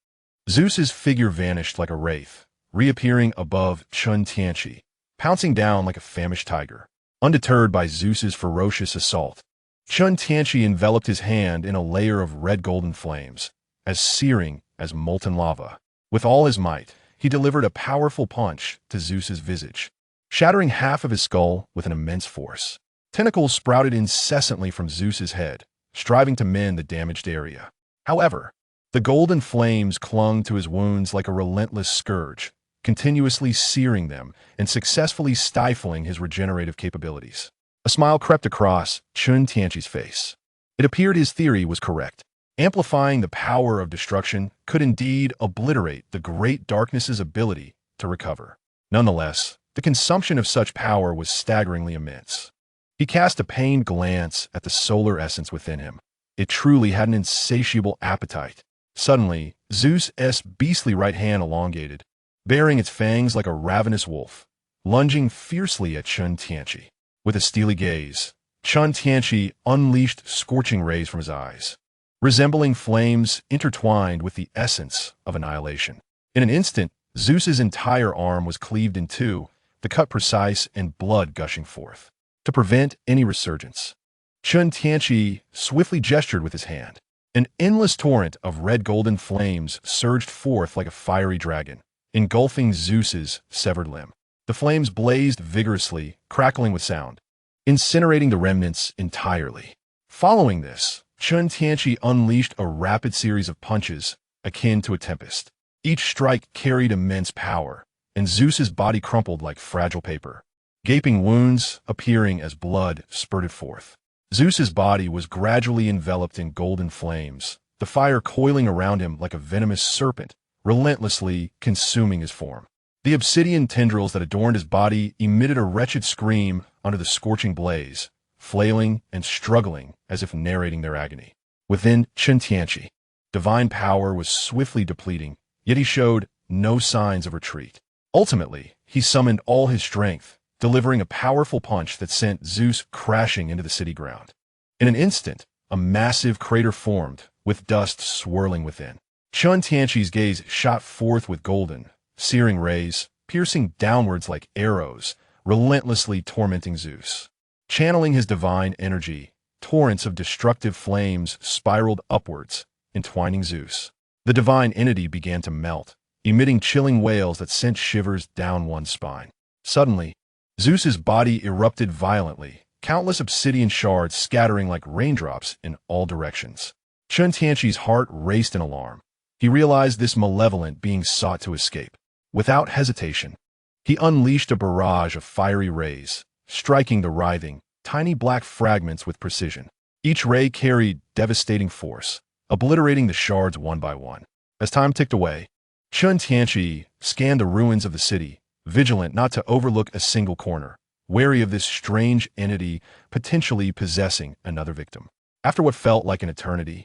Zeus's figure vanished like a wraith, reappearing above Chen Tianqi, pouncing down like a famished tiger. Undeterred by Zeus's ferocious assault, Chen Tianqi enveloped his hand in a layer of red-golden flames, as searing as molten lava. With all his might, he delivered a powerful punch to Zeus's visage, shattering half of his skull with an immense force. Tentacles sprouted incessantly from Zeus's head, striving to mend the damaged area. However, the golden flames clung to his wounds like a relentless scourge, continuously searing them and successfully stifling his regenerative capabilities. A smile crept across Chen Tianqi's face. It appeared his theory was correct. Amplifying the power of destruction could indeed obliterate the great darkness's ability to recover. Nonetheless, the consumption of such power was staggeringly immense. He cast a pained glance at the solar essence within him. It truly had an insatiable appetite. Suddenly, Zeus's beastly right hand elongated, baring its fangs like a ravenous wolf, lunging fiercely at Chen Tianqi. With a steely gaze, Chen Tianqi unleashed scorching rays from his eyes, resembling flames intertwined with the essence of annihilation. In an instant, Zeus's entire arm was cleaved in two, the cut precise and blood gushing forth. To prevent any resurgence, Chen Tianqi swiftly gestured with his hand. An endless torrent of red-golden flames surged forth like a fiery dragon, engulfing Zeus's severed limb. The flames blazed vigorously, crackling with sound, incinerating the remnants entirely. Following this, Chen Tianqi unleashed a rapid series of punches, akin to a tempest. Each strike carried immense power, and Zeus's body crumpled like fragile paper, gaping wounds appearing as blood spurted forth. Zeus's body was gradually enveloped in golden flames, the fire coiling around him like a venomous serpent, relentlessly consuming his form. The obsidian tendrils that adorned his body emitted a wretched scream under the scorching blaze, flailing and struggling as if narrating their agony. Within Chen Tianqi, divine power was swiftly depleting, yet he showed no signs of retreat. Ultimately, he summoned all his strength, delivering a powerful punch that sent Zeus crashing into the city ground. In an instant, a massive crater formed, with dust swirling within. Chen Tianqi's gaze shot forth with golden, searing rays, piercing downwards like arrows, relentlessly tormenting Zeus. Channeling his divine energy, torrents of destructive flames spiraled upwards, entwining Zeus. The divine entity began to melt, emitting chilling wails that sent shivers down one's spine. Suddenly, Zeus's body erupted violently, countless obsidian shards scattering like raindrops in all directions. Chen Tianqi's heart raced in alarm. He realized this malevolent being sought to escape. Without hesitation, he unleashed a barrage of fiery rays, striking the writhing, tiny black fragments with precision. Each ray carried devastating force, obliterating the shards one by one. As time ticked away, Chen Tianqi scanned the ruins of the city, vigilant not to overlook a single corner, wary of this strange entity potentially possessing another victim. After what felt like an eternity,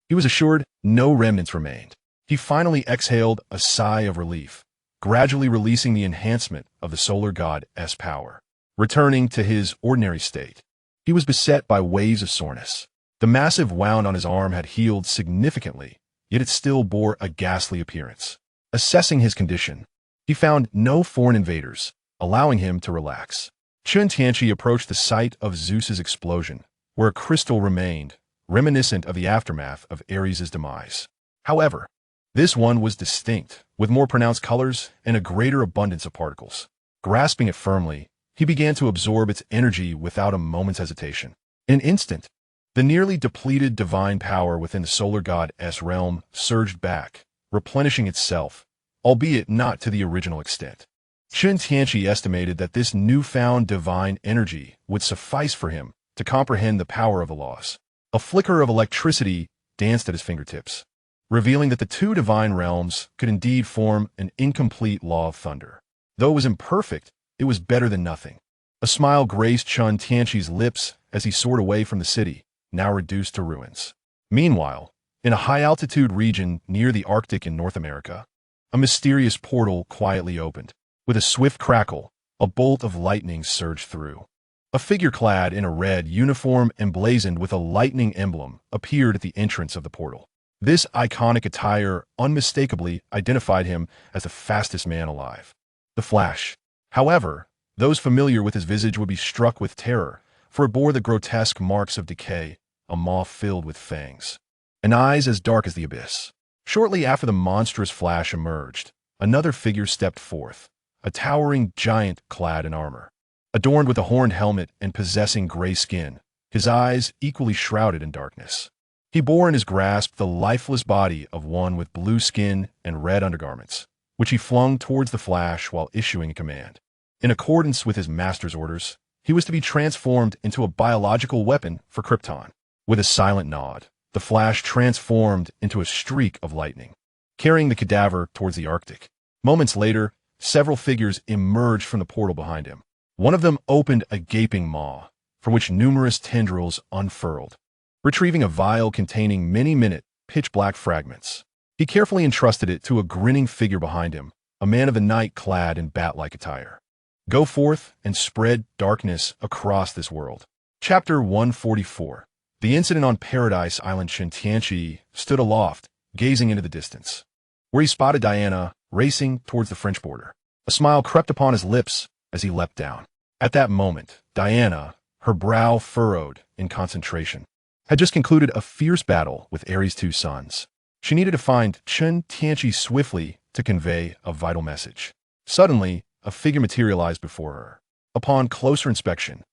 he was assured no remnants remained. He finally exhaled a sigh of relief, gradually releasing the enhancement of the solar god's power. Returning to his ordinary state, he was beset by waves of soreness. The massive wound on his arm had healed significantly, yet it still bore a ghastly appearance. Assessing his condition, he found no foreign invaders, allowing him to relax. Chen Tianqi approached the site of Zeus's explosion, where a crystal remained, reminiscent of the aftermath of Ares' demise. However, this one was distinct, with more pronounced colors and a greater abundance of particles. Grasping it firmly, he began to absorb its energy without a moment's hesitation. In an instant, the nearly depleted divine power within the solar god's realm surged back, replenishing itself, albeit not to the original extent. Chen Tianqi estimated that this newfound divine energy would suffice for him to comprehend the power of the loss. A flicker of electricity danced at his fingertips, revealing that the two divine realms could indeed form an incomplete law of thunder. Though it was imperfect, it was better than nothing. A smile graced Chen Tianqi's lips as he soared away from the city, now reduced to ruins. Meanwhile, in a high-altitude region near the Arctic in North America, a mysterious portal quietly opened. With a swift crackle, a bolt of lightning surged through. A figure clad in a red uniform emblazoned with a lightning emblem appeared at the entrance of the portal. This iconic attire unmistakably identified him as the fastest man alive. The Flash. However, those familiar with his visage would be struck with terror, for it bore the grotesque marks of decay, a maw filled with fangs, and eyes as dark as the abyss. Shortly after the monstrous Flash emerged, another figure stepped forth, a towering giant clad in armor. adorned with a horned helmet and possessing gray skin, his eyes equally shrouded in darkness. He bore in his grasp the lifeless body of one with blue skin and red undergarments, which he flung towards the Flash while issuing a command. In accordance with his master's orders, he was to be transformed into a biological weapon for Krypton. With a silent nod, the Flash transformed into a streak of lightning, carrying the cadaver towards the Arctic. Moments later, several figures emerged from the portal behind him. One of them opened a gaping maw, from which numerous tendrils unfurled, retrieving a vial containing many minute, pitch-black fragments. He carefully entrusted it to a grinning figure behind him, a man of the night clad in bat-like attire. Go forth and spread darkness across this world. Chapter 144. The incident on Paradise Island. Chen Tianqi stood aloft, gazing into the distance, where he spotted Diana racing towards the French border. A smile crept upon his lips as he leapt down. At that moment, Diana, her brow furrowed in concentration, had just concluded a fierce battle with Ares' two sons. She needed to find Chen Tianqi swiftly to convey a vital message. Suddenly, a figure materialized before her. Upon closer inspection,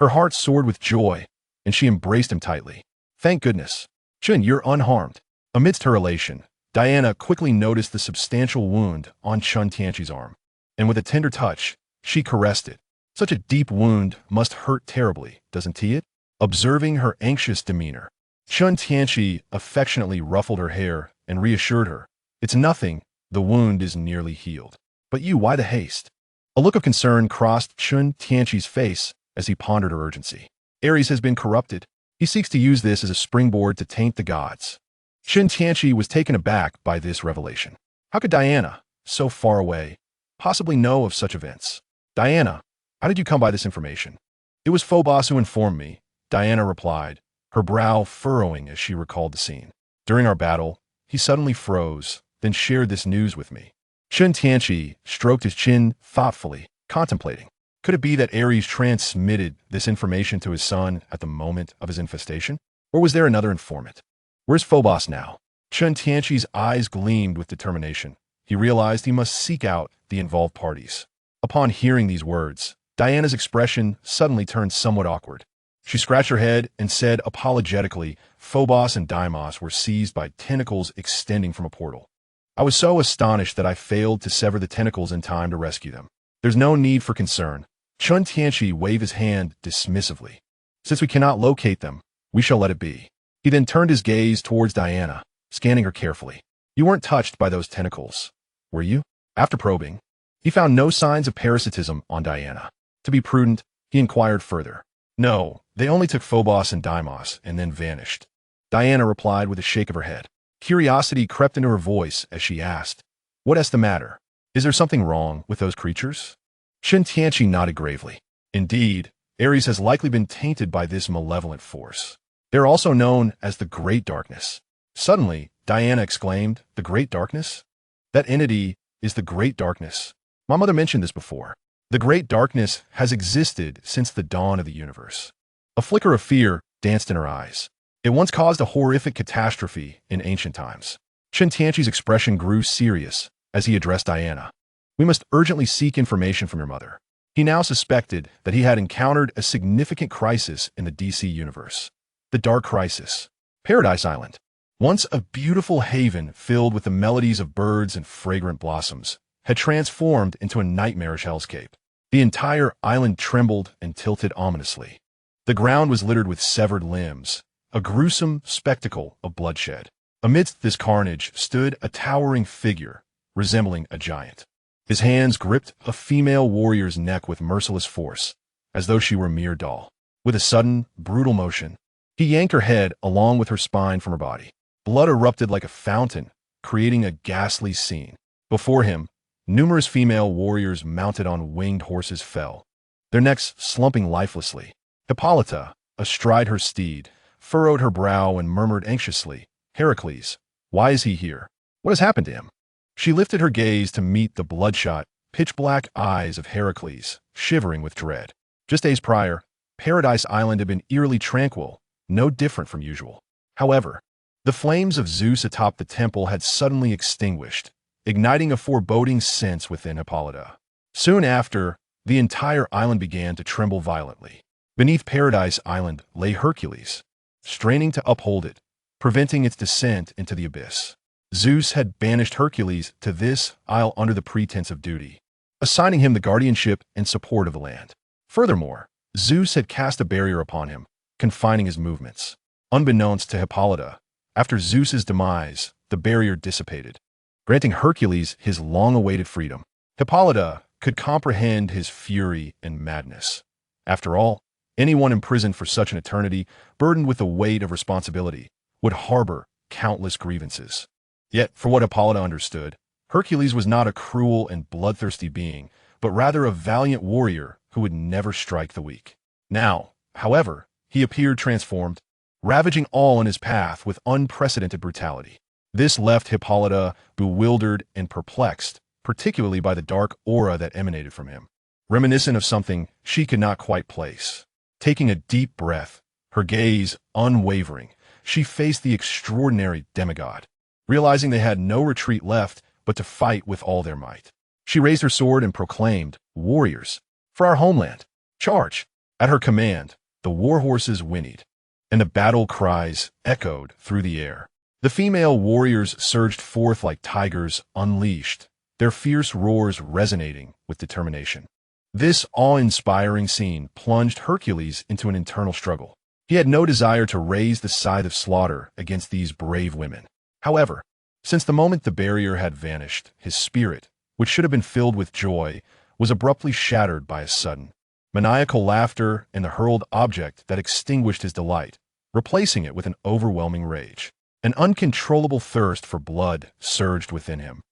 her heart soared with joy, and she embraced him tightly. Thank goodness. Chen, you're unharmed. Amidst her elation, Diana quickly noticed the substantial wound on Chen Tianqi's arm, and with a tender touch, she caressed it. Such a deep wound must hurt terribly, doesn't it? Observing her anxious demeanor, Chen Tianqi affectionately ruffled her hair and reassured her. It's nothing, the wound is nearly healed. But you, why the haste? A look of concern crossed Chen Tianqi's face as he pondered her urgency. Ares has been corrupted. He seeks to use this as a springboard to taint the gods. Chen Tianqi was taken aback by this revelation. How could Diana, so far away, possibly know of such events? Diana, how did you come by this information? It was Phobos who informed me, Diana replied, her brow furrowing as she recalled the scene. During our battle, he suddenly froze, then shared this news with me. Chen Tianqi stroked his chin thoughtfully, contemplating. Could it be that Ares transmitted this information to his son at the moment of his infestation? Or was there another informant? Where's Phobos now? Chen Tianqi's eyes gleamed with determination. He realized he must seek out the involved parties. Upon hearing these words, Diana's expression suddenly turned somewhat awkward. She scratched her head and said apologetically, Phobos and Deimos were seized by tentacles extending from a portal. I was so astonished that I failed to sever the tentacles in time to rescue them. There's no need for concern. Chen Tianqi waved his hand dismissively. Since we cannot locate them, we shall let it be. He then turned his gaze towards Diana, scanning her carefully. You weren't touched by those tentacles, were you? After probing, he found no signs of parasitism on Diana. To be prudent, he inquired further. No, they only took Phobos and Deimos and then vanished. Diana replied with a shake of her head. Curiosity crept into her voice as she asked, what is the matter? Is there something wrong with those creatures? Chen Tianqi nodded gravely. Indeed, Ares has likely been tainted by this malevolent force. They're also known as the Great Darkness. Suddenly, Diana exclaimed, the Great Darkness? That entity is the Great Darkness. My mother mentioned this before. The Great Darkness has existed since the dawn of the universe. A flicker of fear danced in her eyes. It once caused a horrific catastrophe in ancient times. Chen Tianqi's expression grew serious as he addressed Diana. We must urgently seek information from your mother. He now suspected that he had encountered a significant crisis in the DC universe. The Dark Crisis. Paradise Island, once a beautiful haven filled with the melodies of birds and fragrant blossoms, had transformed into a nightmarish hellscape. The entire island trembled and tilted ominously. The ground was littered with severed limbs, a gruesome spectacle of bloodshed. Amidst this carnage stood a towering figure, resembling a giant. His hands gripped a female warrior's neck with merciless force, as though she were a mere doll. With a sudden, brutal motion, he yanked her head along with her spine from her body. Blood erupted like a fountain, creating a ghastly scene. Before him, numerous female warriors mounted on winged horses fell, their necks slumping lifelessly. Hippolyta, astride her steed, furrowed her brow and murmured anxiously, Heracles, why is he here? What has happened to him? She lifted her gaze to meet the bloodshot, pitch-black eyes of Heracles, shivering with dread. Just days prior, Paradise Island had been eerily tranquil, no different from usual. However, the flames of Zeus atop the temple had suddenly extinguished, igniting a foreboding sense within Hippolyta. Soon after, the entire island began to tremble violently. Beneath Paradise Island lay Hercules, straining to uphold it, preventing its descent into the abyss. Zeus had banished Hercules to this isle under the pretense of duty, assigning him the guardianship and support of the land. Furthermore, Zeus had cast a barrier upon him, confining his movements. Unbeknownst to Hippolyta, after Zeus's demise, the barrier dissipated, granting Hercules his long-awaited freedom. Hippolyta could comprehend his fury and madness. After all, anyone imprisoned for such an eternity, burdened with the weight of responsibility, would harbor countless grievances. Yet, for what Hippolyta understood, Hercules was not a cruel and bloodthirsty being, but rather a valiant warrior who would never strike the weak. Now, however, he appeared transformed, ravaging all in his path with unprecedented brutality. This left Hippolyta bewildered and perplexed, particularly by the dark aura that emanated from him, reminiscent of something she could not quite place. Taking a deep breath, her gaze unwavering, she faced the extraordinary demigod, realizing they had no retreat left but to fight with all their might. She raised her sword and proclaimed, "Warriors, for our homeland, charge!" At her command, the war horses whinnied, and the battle cries echoed through the air. The female warriors surged forth like tigers unleashed, their fierce roars resonating with determination. This awe-inspiring scene plunged Hercules into an internal struggle. He had no desire to raise the scythe of slaughter against these brave women. However, since the moment the barrier had vanished, his spirit, which should have been filled with joy, was abruptly shattered by a sudden, maniacal laughter and the hurled object that extinguished his delight, replacing it with an overwhelming rage. An uncontrollable thirst for blood surged within him,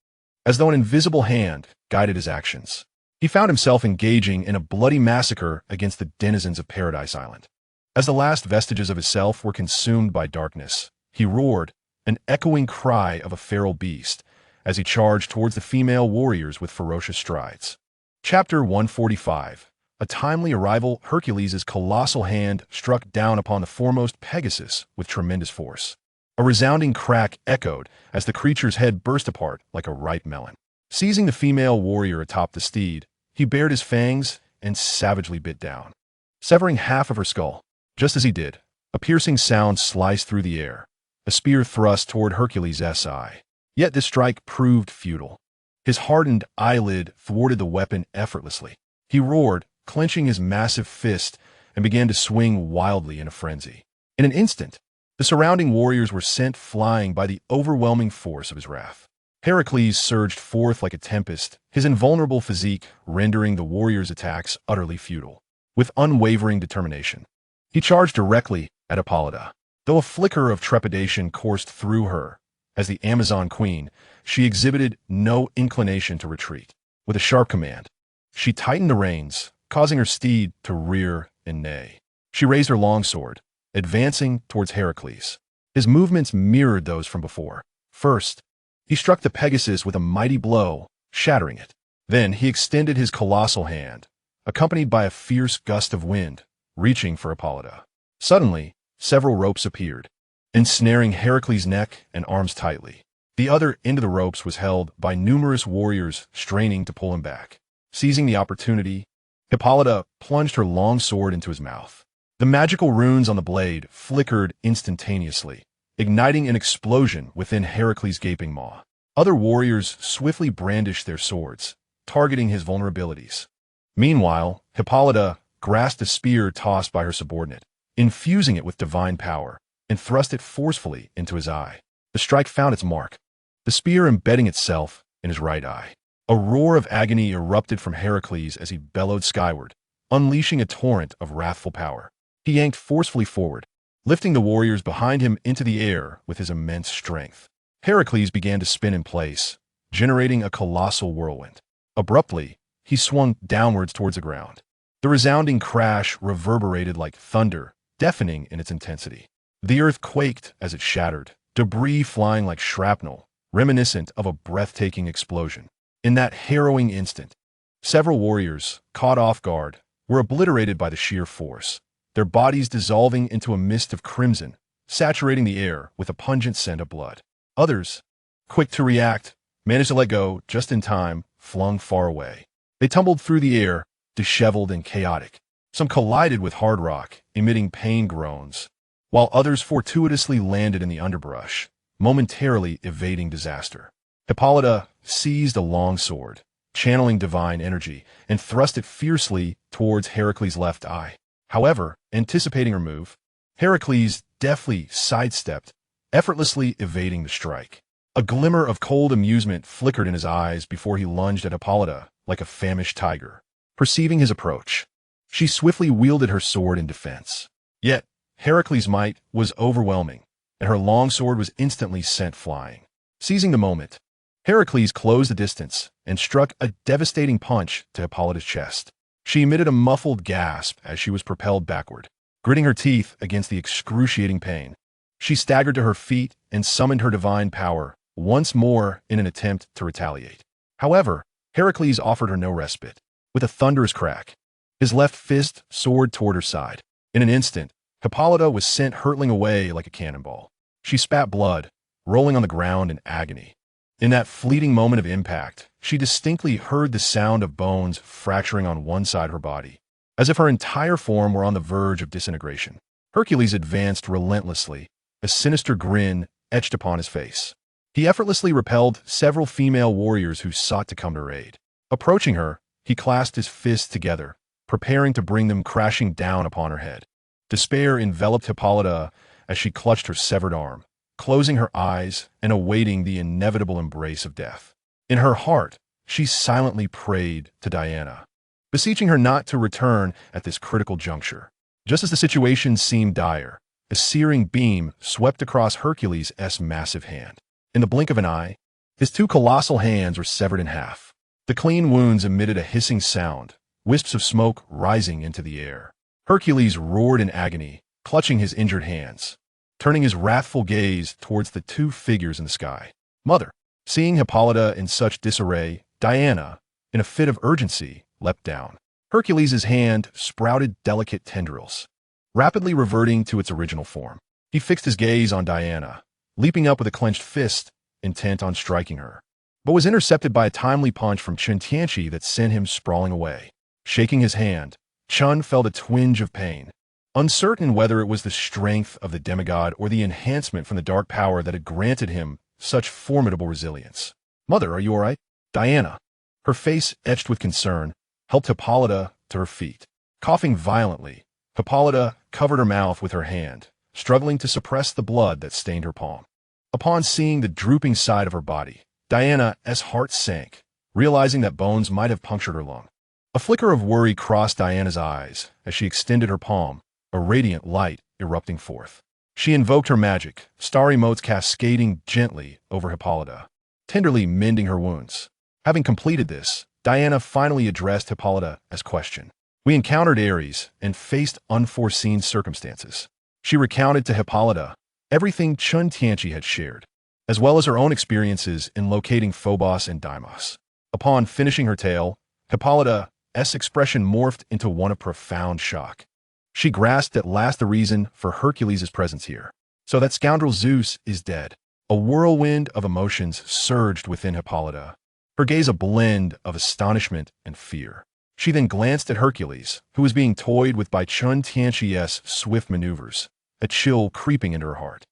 as though an invisible hand guided his actions. He found himself engaging in a bloody massacre against the denizens of Paradise Island. As the last vestiges of his self were consumed by darkness, he roared, an echoing cry of a feral beast, as he charged towards the female warriors with ferocious strides. Chapter 145. A timely arrival. Hercules' colossal hand struck down upon the foremost Pegasus with tremendous force. A resounding crack echoed as the creature's head burst apart like a ripe melon. Seizing the female warrior atop the steed, he bared his fangs and savagely bit down, severing half of her skull. Just as he did, a piercing sound sliced through the air, a spear thrust toward Hercules' eye. Yet this strike proved futile. His hardened eyelid thwarted the weapon effortlessly. He roared, clenching his massive fist, and began to swing wildly in a frenzy. In an instant, the surrounding warriors were sent flying by the overwhelming force of his wrath. Heracles surged forth like a tempest, his invulnerable physique rendering the warriors' attacks utterly futile. With unwavering determination, he charged directly at Hippolyta. Though a flicker of trepidation coursed through her, as the Amazon queen, she exhibited no inclination to retreat. With a sharp command, she tightened the reins, causing her steed to rear and neigh. She raised her longsword, advancing towards Heracles. His movements mirrored those from before. First, he struck the Pegasus with a mighty blow, shattering it. Then he extended his colossal hand, accompanied by a fierce gust of wind, reaching for Hippolyta. Suddenly, several ropes appeared, ensnaring Heracles' neck and arms tightly. The other end of the ropes was held by numerous warriors straining to pull him back. Seizing the opportunity, Hippolyta plunged her long sword into his mouth. The magical runes on the blade flickered instantaneously, igniting an explosion within Heracles' gaping maw. Other warriors swiftly brandished their swords, targeting his vulnerabilities. Meanwhile, Hippolyta grasped a spear tossed by her subordinate, infusing it with divine power, and thrust it forcefully into his eye. The strike found its mark, the spear embedding itself in his right eye. A roar of agony erupted from Heracles as he bellowed skyward, unleashing a torrent of wrathful power. He yanked forcefully forward, lifting the warriors behind him into the air with his immense strength. Heracles began to spin in place, generating a colossal whirlwind. Abruptly, he swung downwards towards the ground. The resounding crash reverberated like thunder, deafening in its intensity. The earth quaked as it shattered, debris flying like shrapnel, reminiscent of a breathtaking explosion. In that harrowing instant, several warriors, caught off guard, were obliterated by the sheer force, their bodies dissolving into a mist of crimson, saturating the air with a pungent scent of blood. Others, quick to react, managed to let go just in time, flung far away. They tumbled through the air, disheveled and chaotic. Some collided with hard rock, emitting pain groans, while others fortuitously landed in the underbrush, momentarily evading disaster. Hippolyta seized a long sword, channeling divine energy, and thrust it fiercely towards Heracles' left eye. However, anticipating her move, Heracles deftly sidestepped, effortlessly evading the strike. A glimmer of cold amusement flickered in his eyes before he lunged at Hippolyta like a famished tiger. Perceiving his approach, she swiftly wielded her sword in defense. Yet, Heracles' might was overwhelming, and her long sword was instantly sent flying. Seizing the moment, Heracles closed the distance and struck a devastating punch to Hippolyta's chest. She emitted a muffled gasp as she was propelled backward. Gritting her teeth against the excruciating pain, she staggered to her feet and summoned her divine power once more in an attempt to retaliate. However, Heracles offered her no respite. With a thunderous crack, his left fist soared toward her side. In an instant, Hippolyta was sent hurtling away like a cannonball. She spat blood, rolling on the ground in agony. In that fleeting moment of impact, she distinctly heard the sound of bones fracturing on one side of her body, as if her entire form were on the verge of disintegration. Hercules advanced relentlessly, a sinister grin etched upon his face. He effortlessly repelled several female warriors who sought to come to her aid. Approaching her, he clasped his fists together, preparing to bring them crashing down upon her head. Despair enveloped Hippolyta as she clutched her severed arm, closing her eyes and awaiting the inevitable embrace of death. In her heart, she silently prayed to Diana, beseeching her not to return at this critical juncture. Just as the situation seemed dire, a searing beam swept across Hercules' massive hand. In the blink of an eye, his two colossal hands were severed in half. The clean wounds emitted a hissing sound, wisps of smoke rising into the air. Hercules roared in agony, clutching his injured hands, turning his wrathful gaze towards the two figures in the sky. Mother, seeing Hippolyta in such disarray, Diana, in a fit of urgency, leapt down. Hercules' hand sprouted delicate tendrils, rapidly reverting to its original form. He fixed his gaze on Diana, leaping up with a clenched fist, intent on striking her, but was intercepted by a timely punch from Chen Tianqi that sent him sprawling away. Shaking his hand, Chen felt a twinge of pain, uncertain whether it was the strength of the demigod or the enhancement from the dark power that had granted him such formidable resilience. Mother, are you all right? Diana, her face etched with concern, helped Hippolyta to her feet. Coughing violently, Hippolyta covered her mouth with her hand, struggling to suppress the blood that stained her palm. Upon seeing the drooping side of her body, Diana's heart sank, realizing that bones might have punctured her lung. A flicker of worry crossed Diana's eyes as she extended her palm, a radiant light erupting forth. She invoked her magic, starry motes cascading gently over Hippolyta, tenderly mending her wounds. Having completed this, Diana finally addressed Hippolyta's question. We encountered Ares and faced unforeseen circumstances. She recounted to Hippolyta everything Chen Tianqi had shared, as well as her own experiences in locating Phobos and Deimos. Upon finishing her tale, Hippolyta's expression morphed into one of profound shock. She grasped at last the reason for Hercules' presence here. So that scoundrel Zeus is dead. A whirlwind of emotions surged within Hippolyta, her gaze a blend of astonishment and fear. She then glanced at Hercules, who was being toyed with by Chen Tianqi's swift maneuvers, a chill creeping into her heart.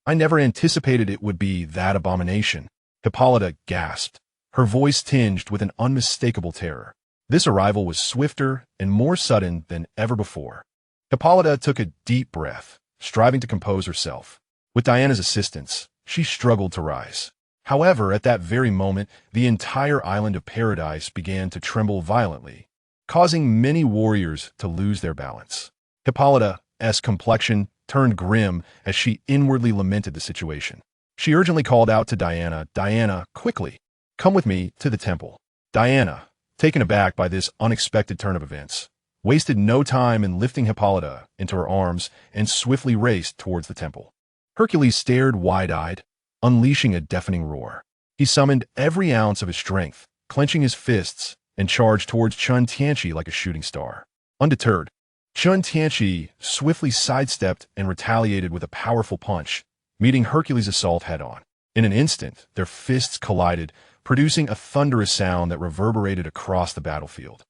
I never anticipated it would be that abomination, Hippolyta gasped, her voice tinged with an unmistakable terror. This arrival was swifter and more sudden than ever before. Hippolyta took a deep breath, striving to compose herself. With Diana's assistance, she struggled to rise. However, at that very moment, the entire island of Paradise began to tremble violently, causing many warriors to lose their balance. Hippolyta's complexion turned grim as she inwardly lamented the situation. She urgently called out to Diana, "Diana, quickly, come with me to the temple." Diana, taken aback by this unexpected turn of events, wasted no time in lifting Hippolyta into her arms and swiftly raced towards the temple. Hercules stared wide-eyed, unleashing a deafening roar. He summoned every ounce of his strength, clenching his fists, and charged towards Chen Tianqi like a shooting star. Undeterred, Chen Tianqi swiftly sidestepped and retaliated with a powerful punch, meeting Hercules' assault head-on. In an instant, their fists collided, producing a thunderous sound that reverberated across the battlefield.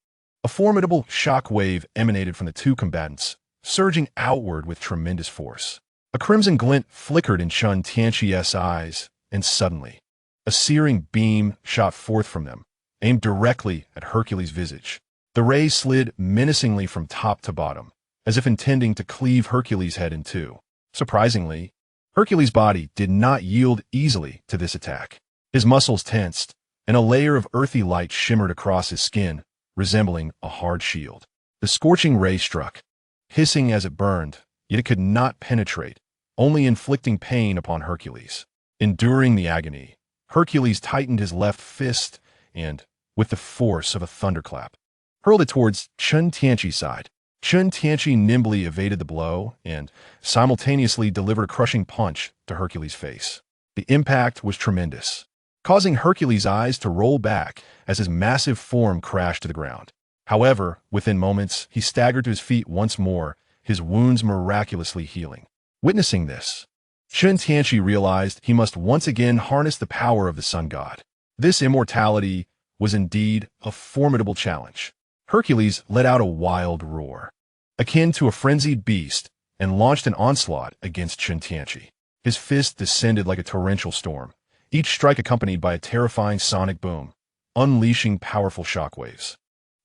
A formidable shock wave emanated from the two combatants, surging outward with tremendous force. A crimson glint flickered in Chen Tianqi's eyes, and suddenly, a searing beam shot forth from them, aimed directly at Hercules' visage. The ray slid menacingly from top to bottom, as if intending to cleave Hercules' head in two. Surprisingly, Hercules' body did not yield easily to this attack. His muscles tensed, and a layer of earthy light shimmered across his skin, resembling a hard shield. The scorching ray struck, hissing as it burned, yet it could not penetrate, only inflicting pain upon Hercules. Enduring the agony, Hercules tightened his left fist and, with the force of a thunderclap, hurled it towards Chen Tianqi's side. Chen Tianqi nimbly evaded the blow and simultaneously delivered a crushing punch to Hercules' face. The impact was tremendous, causing Hercules' eyes to roll back as his massive form crashed to the ground. However, within moments, he staggered to his feet once more, his wounds miraculously healing. Witnessing this, Chen Tianqi realized he must once again harness the power of the sun god. This immortality was indeed a formidable challenge. Hercules let out a wild roar, akin to a frenzied beast, and launched an onslaught against Chen Tianqi. His fist descended like a torrential storm, each strike accompanied by a terrifying sonic boom, unleashing powerful shockwaves.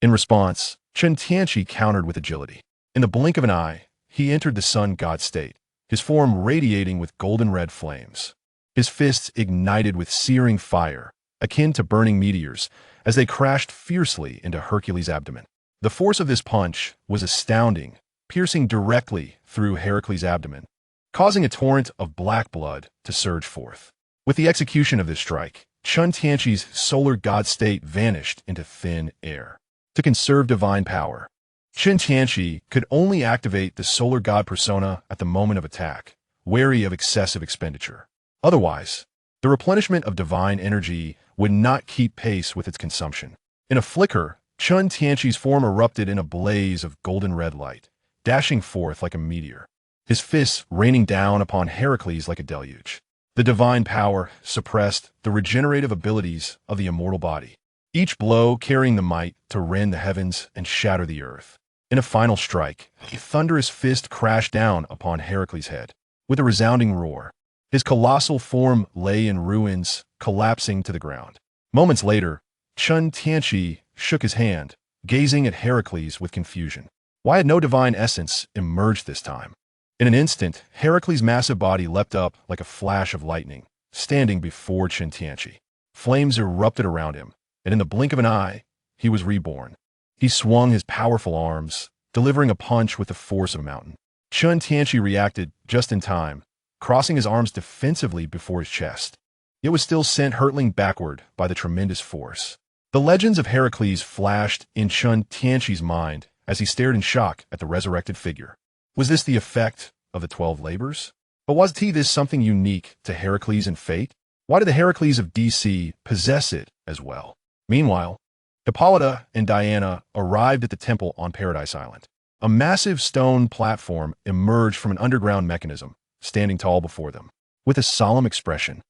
In response, Chen Tianqi countered with agility. In the blink of an eye, he entered the sun god state, his form radiating with golden-red flames. His fists ignited with searing fire, akin to burning meteors, as they crashed fiercely into Hercules' abdomen. The force of this punch was astounding, piercing directly through Heracles' abdomen, causing a torrent of black blood to surge forth. With the execution of this strike, Chen Tianqi's solar god state vanished into thin air. To conserve divine power, Chen Tianqi could only activate the solar god persona at the moment of attack, wary of excessive expenditure. Otherwise, the replenishment of divine energy would not keep pace with its consumption. In a flicker, Chen Tianqi's form erupted in a blaze of golden red light, dashing forth like a meteor, his fists raining down upon Heracles like a deluge. The divine power suppressed the regenerative abilities of the immortal body, each blow carrying the might to rend the heavens and shatter the earth. In a final strike, a thunderous fist crashed down upon Heracles' head. With a resounding roar, his colossal form lay in ruins, collapsing to the ground. Moments later, Chen Tianqi shook his hand, gazing at Heracles with confusion. Why had no divine essence emerged this time? In an instant, Heracles' massive body leapt up like a flash of lightning, standing before Chen Tianqi. Flames erupted around him, and in the blink of an eye, he was reborn. He swung his powerful arms, delivering a punch with the force of a mountain. Chen Tianqi reacted just in time, crossing his arms defensively before his chest. It was still sent hurtling backward by the tremendous force. The legends of Heracles flashed in Chen Tianqi's mind as he stared in shock at the resurrected figure. Was this the effect of the 12 labors? But was this something unique to Heracles and fate? Why did the Heracles of DC possess it as well? Meanwhile, Hippolyta and Diana arrived at the temple on Paradise Island. A massive stone platform emerged from an underground mechanism, standing tall before them. With a solemn expression,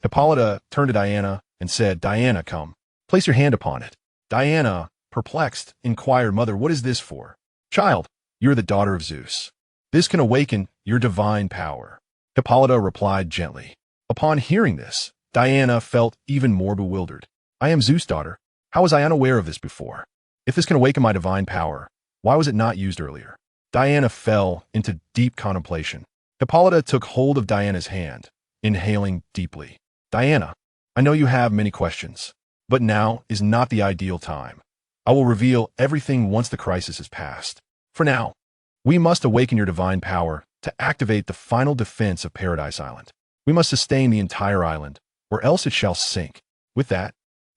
Hippolyta turned to Diana and said, "Diana, come. Place your hand upon it." Diana, perplexed, inquired, "Mother, what is this for?" "Child, you're the daughter of Zeus. This can awaken your divine power." Hippolyta replied gently. Upon hearing this, Diana felt even more bewildered. "I am Zeus' daughter. How was I unaware of this before? If this can awaken my divine power, why was it not used earlier?" Diana fell into deep contemplation. Hippolyta took hold of Diana's hand, inhaling deeply. "Diana, I know you have many questions, but now is not the ideal time. I will reveal everything once the crisis is past. For now, we must awaken your divine power to activate the final defense of Paradise Island. We must sustain the entire island, or else it shall sink." With that,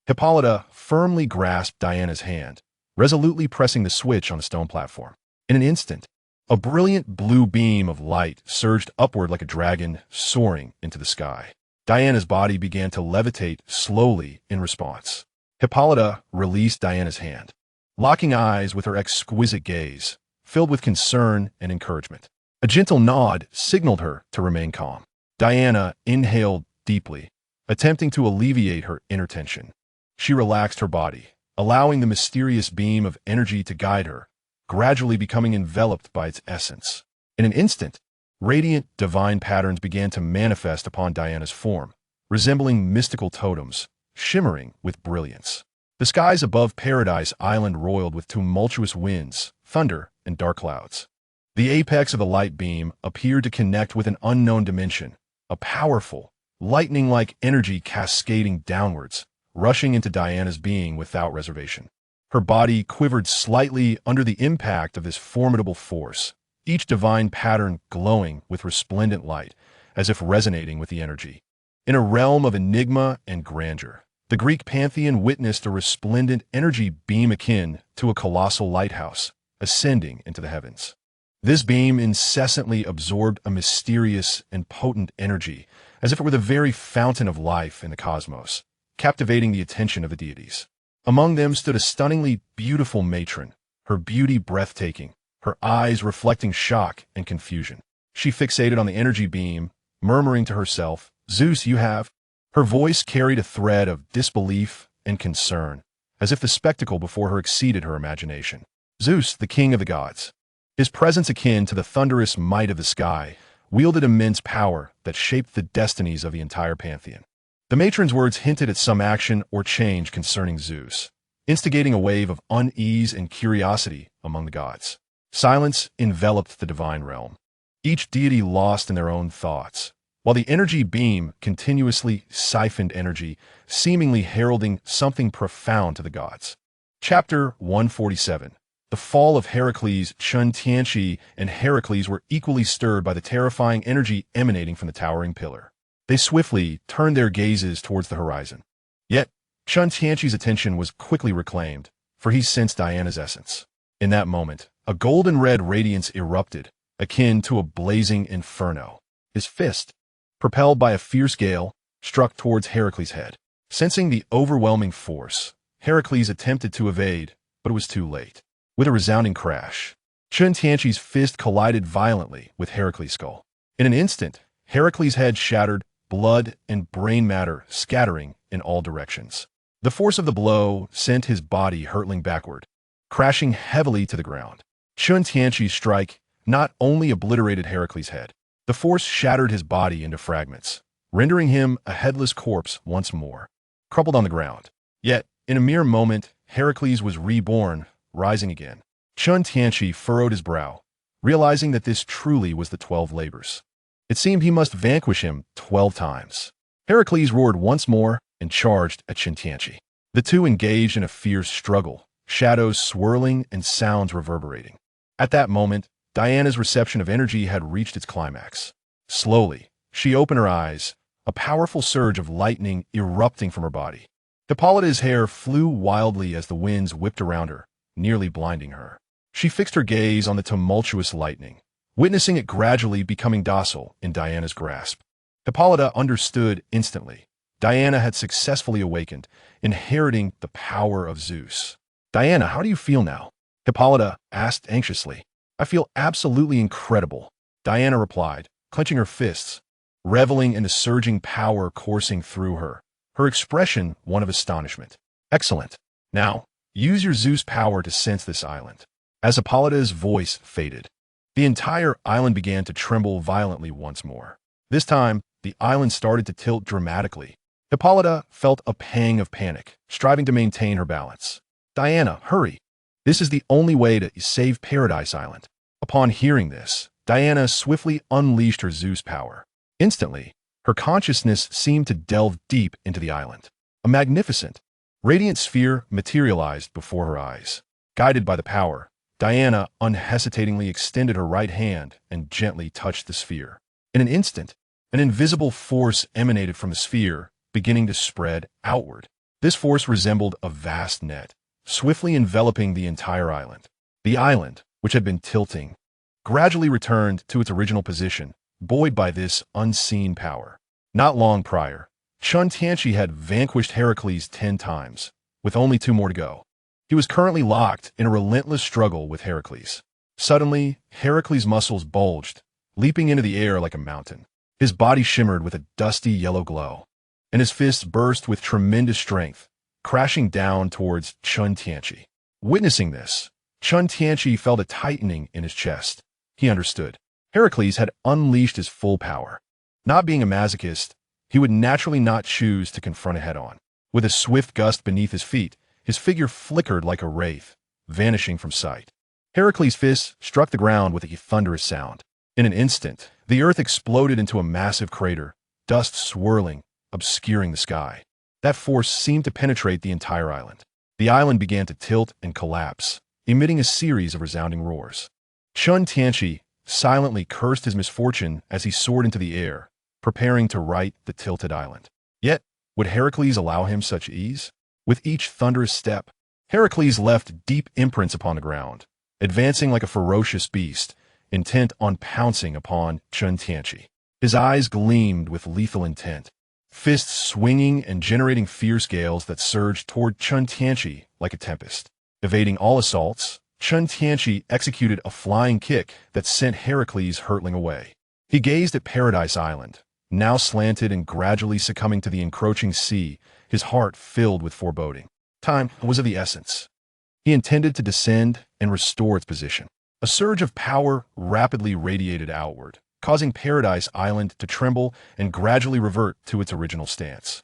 Hippolyta firmly grasped Diana's hand, resolutely pressing the switch on the stone platform. In an instant, a brilliant blue beam of light surged upward like a dragon, soaring into the sky. Diana's body began to levitate slowly in response. Hippolyta released Diana's hand, locking eyes with her exquisite gaze, filled with concern and encouragement. A gentle nod signaled her to remain calm. Diana inhaled deeply, attempting to alleviate her inner tension. She relaxed her body, allowing the mysterious beam of energy to guide her, gradually becoming enveloped by its essence. In an instant, radiant, divine patterns began to manifest upon Diana's form, resembling mystical totems, shimmering with brilliance. The skies above Paradise Island roiled with tumultuous winds, thunder, and dark clouds. The apex of the light beam appeared to connect with an unknown dimension, a powerful, lightning-like energy cascading downwards, rushing into Diana's being without reservation. Her body quivered slightly under the impact of this formidable force, each divine pattern glowing with resplendent light, as if resonating with the energy. In a realm of enigma and grandeur, the Greek pantheon witnessed a resplendent energy beam akin to a colossal lighthouse, ascending into the heavens. This beam incessantly absorbed a mysterious and potent energy, as if it were the very fountain of life in the cosmos, captivating the attention of the deities. Among them stood a stunningly beautiful matron, her beauty breathtaking, her eyes reflecting shock and confusion. She fixated on the energy beam, murmuring to herself, "Zeus, you have..." Her voice carried a thread of disbelief and concern, as if the spectacle before her exceeded her imagination. Zeus, the king of the gods. His presence akin to the thunderous might of the sky, wielded immense power that shaped the destinies of the entire pantheon. The matron's words hinted at some action or change concerning Zeus, instigating a wave of unease and curiosity among the gods. Silence enveloped the divine realm, each deity lost in their own thoughts, while the energy beam continuously siphoned energy, seemingly heralding something profound to the gods. Chapter 147. The fall of Heracles. Chen Tianqi and Heracles were equally stirred by the terrifying energy emanating from the towering pillar. They swiftly turned their gazes towards the horizon. Yet, Chen Tianqi's attention was quickly reclaimed, for he sensed Diana's essence. In that moment, a golden-red radiance erupted, akin to a blazing inferno. His fist, propelled by a fierce gale, struck towards Heracles' head. Sensing the overwhelming force, Heracles attempted to evade, but it was too late. With a resounding crash, Chen Tianqi's fist collided violently with Heracles' skull. In an instant, Heracles' head shattered, blood and brain matter scattering in all directions. The force of the blow sent his body hurtling backward, crashing heavily to the ground. Chen Tianqi's strike not only obliterated Heracles' head, the force shattered his body into fragments, rendering him a headless corpse once more, crumpled on the ground. Yet, in a mere moment, Heracles was reborn, rising again. Chen Tianqi furrowed his brow, realizing that this truly was the 12 labors. It seemed he must vanquish him 12 times. Heracles roared once more and charged at Chen Tianqi. The two engaged in a fierce struggle, shadows swirling and sounds reverberating. At that moment, Diana's reception of energy had reached its climax. Slowly, she opened her eyes, a powerful surge of lightning erupting from her body. Hippolyta's hair flew wildly as the winds whipped around her, nearly blinding her. She fixed her gaze on the tumultuous lightning, witnessing it gradually becoming docile in Diana's grasp. Hippolyta understood instantly. Diana had successfully awakened, inheriting the power of Zeus. "Diana, how do you feel now?" Hippolyta asked anxiously. "I feel absolutely incredible," Diana replied, clenching her fists, reveling in the surging power coursing through her, her expression one of astonishment. "Excellent. Now, use your Zeus power to sense this island." As Hippolyta's voice faded, the entire island began to tremble violently once more. This time, the island started to tilt dramatically. Hippolyta felt a pang of panic, striving to maintain her balance. "Diana, hurry. This is the only way to save Paradise Island." Upon hearing this, Diana swiftly unleashed her Zeus power. Instantly, her consciousness seemed to delve deep into the island. A magnificent, radiant sphere materialized before her eyes. Guided by the power, Diana unhesitatingly extended her right hand and gently touched the sphere. In an instant, an invisible force emanated from the sphere, beginning to spread outward. This force resembled a vast net, swiftly enveloping the entire island. The island, which had been tilting, gradually returned to its original position, buoyed by this unseen power. Not long prior, Chen Tianqi had vanquished Heracles 10 times, with only 2 more to go. He was currently locked in a relentless struggle with Heracles. Suddenly, Heracles' muscles bulged, leaping into the air like a mountain. His body shimmered with a dusty yellow glow, and his fists burst with tremendous strength, crashing down towards Chen Tianqi. Witnessing this, Chen Tianqi felt a tightening in his chest. He understood. Heracles had unleashed his full power. Not being a masochist, he would naturally not choose to confront it head-on. With a swift gust beneath his feet, his figure flickered like a wraith, vanishing from sight. Heracles' fists struck the ground with a thunderous sound. In an instant, the earth exploded into a massive crater, dust swirling, obscuring the sky. That force seemed to penetrate the entire island. The island began to tilt and collapse, emitting a series of resounding roars. Chen Tianqi silently cursed his misfortune as he soared into the air, preparing to right the tilted island. Yet, would Heracles allow him such ease? With each thunderous step, Heracles left deep imprints upon the ground, advancing like a ferocious beast, intent on pouncing upon Chen Tianqi. His eyes gleamed with lethal intent, fists swinging and generating fierce gales that surged toward Chen Tianqi like a tempest. Evading all assaults, Chen Tianqi executed a flying kick that sent Heracles hurtling away. He gazed at Paradise Island, now slanted and gradually succumbing to the encroaching sea, his heart filled with foreboding. Time was of the essence. He intended to descend and restore its position. A surge of power rapidly radiated outward, causing Paradise Island to tremble and gradually revert to its original stance.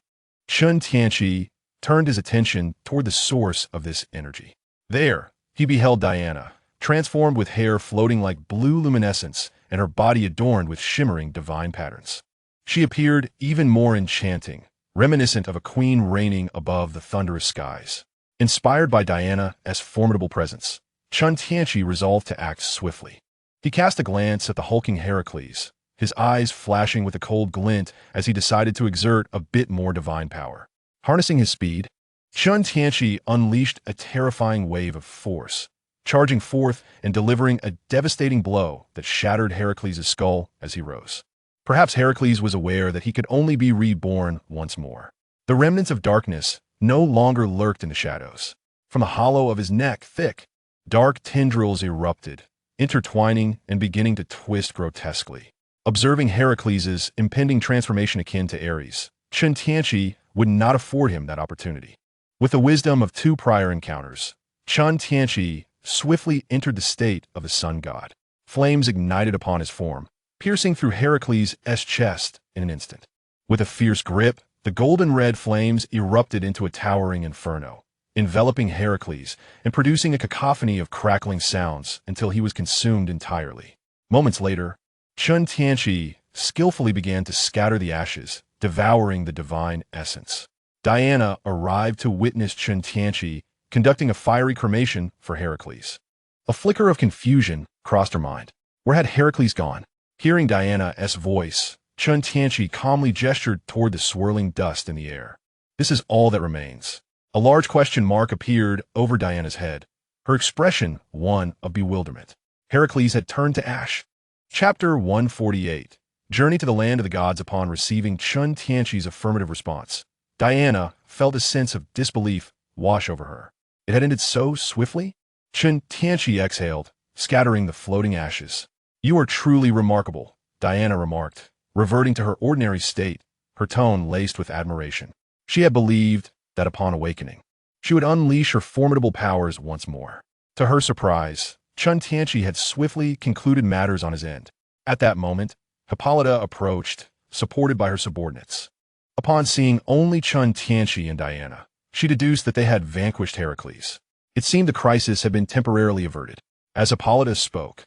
Chen Tianqi turned his attention toward the source of this energy. There, he beheld Diana, transformed with hair floating like blue luminescence and her body adorned with shimmering divine patterns. She appeared even more enchanting, reminiscent of a queen reigning above the thunderous skies. Inspired by Diana's formidable presence, Chen Tianqi resolved to act swiftly. He cast a glance at the hulking Heracles, his eyes flashing with a cold glint as he decided to exert a bit more divine power. Harnessing his speed, Chen Tianqi unleashed a terrifying wave of force, charging forth and delivering a devastating blow that shattered Heracles' skull as he rose. Perhaps Heracles was aware that he could only be reborn once more. The remnants of darkness no longer lurked in the shadows. From the hollow of his neck, thick, dark tendrils erupted, intertwining and beginning to twist grotesquely. Observing Heracles' impending transformation akin to Ares, Chen Tianqi would not afford him that opportunity. With the wisdom of 2 prior encounters, Chen Tianqi swiftly entered the state of the sun god. Flames ignited upon his form, piercing through Heracles' chest in an instant. With a fierce grip, the golden red flames erupted into a towering inferno, enveloping Heracles and producing a cacophony of crackling sounds until he was consumed entirely. Moments later, Chen Tianqi skillfully began to scatter the ashes, devouring the divine essence. Diana arrived to witness Chen Tianqi conducting a fiery cremation for Heracles. A flicker of confusion crossed her mind. Where had Heracles gone? Hearing Diana's voice, Chen Tianqi calmly gestured toward the swirling dust in the air. This is all that remains. A large question mark appeared over Diana's head, her expression one of bewilderment. Heracles had turned to ash. Chapter 148. Journey to the Land of the Gods. Upon receiving Chen Tianqi's affirmative response, Diana felt a sense of disbelief wash over her. It had ended so swiftly? Chen Tianqi exhaled, scattering the floating ashes. "You are truly remarkable," Diana remarked, reverting to her ordinary state, her tone laced with admiration. She had believed that upon awakening, she would unleash her formidable powers once more. To her surprise, Chen Tianqi had swiftly concluded matters on his end. At that moment, Hippolyta approached, supported by her subordinates. Upon seeing only Chen Tianqi and Diana, she deduced that they had vanquished Heracles. It seemed the crisis had been temporarily averted. As Hippolyta spoke,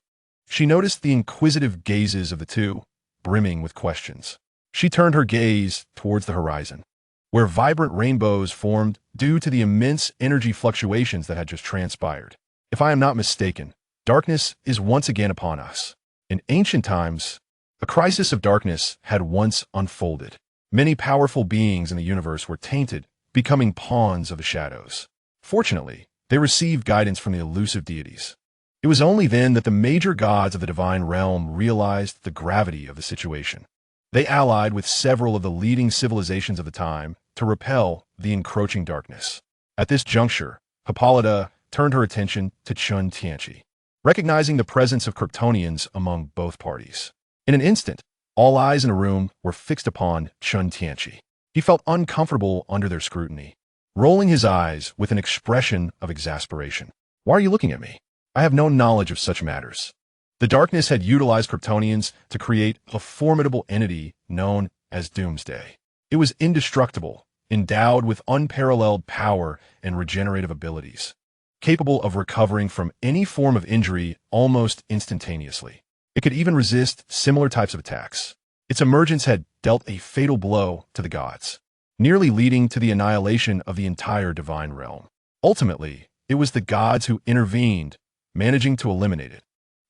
she noticed the inquisitive gazes of the two, brimming with questions. She turned her gaze towards the horizon, where vibrant rainbows formed due to the immense energy fluctuations that had just transpired. If I am not mistaken, darkness is once again upon us. In ancient times, a crisis of darkness had once unfolded. Many powerful beings in the universe were tainted, becoming pawns of the shadows. Fortunately, they received guidance from the elusive deities. It was only then that the major gods of the divine realm realized the gravity of the situation. They allied with several of the leading civilizations of the time to repel the encroaching darkness. At this juncture, Hippolyta turned her attention to Chen Tianqi, recognizing the presence of Kryptonians among both parties. In an instant, all eyes in the room were fixed upon Chen Tianqi. He felt uncomfortable under their scrutiny. rolling his eyes with an expression of exasperation. Why are you looking at me? I have no knowledge of such matters. The darkness had utilized Kryptonians to create a formidable entity known as Doomsday. It was indestructible, endowed with unparalleled power and regenerative abilities, capable of recovering from any form of injury almost instantaneously. It could even resist similar types of attacks. Its emergence had dealt a fatal blow to the gods, nearly leading to the annihilation of the entire divine realm. Ultimately, it was the gods who intervened, managing to eliminate it.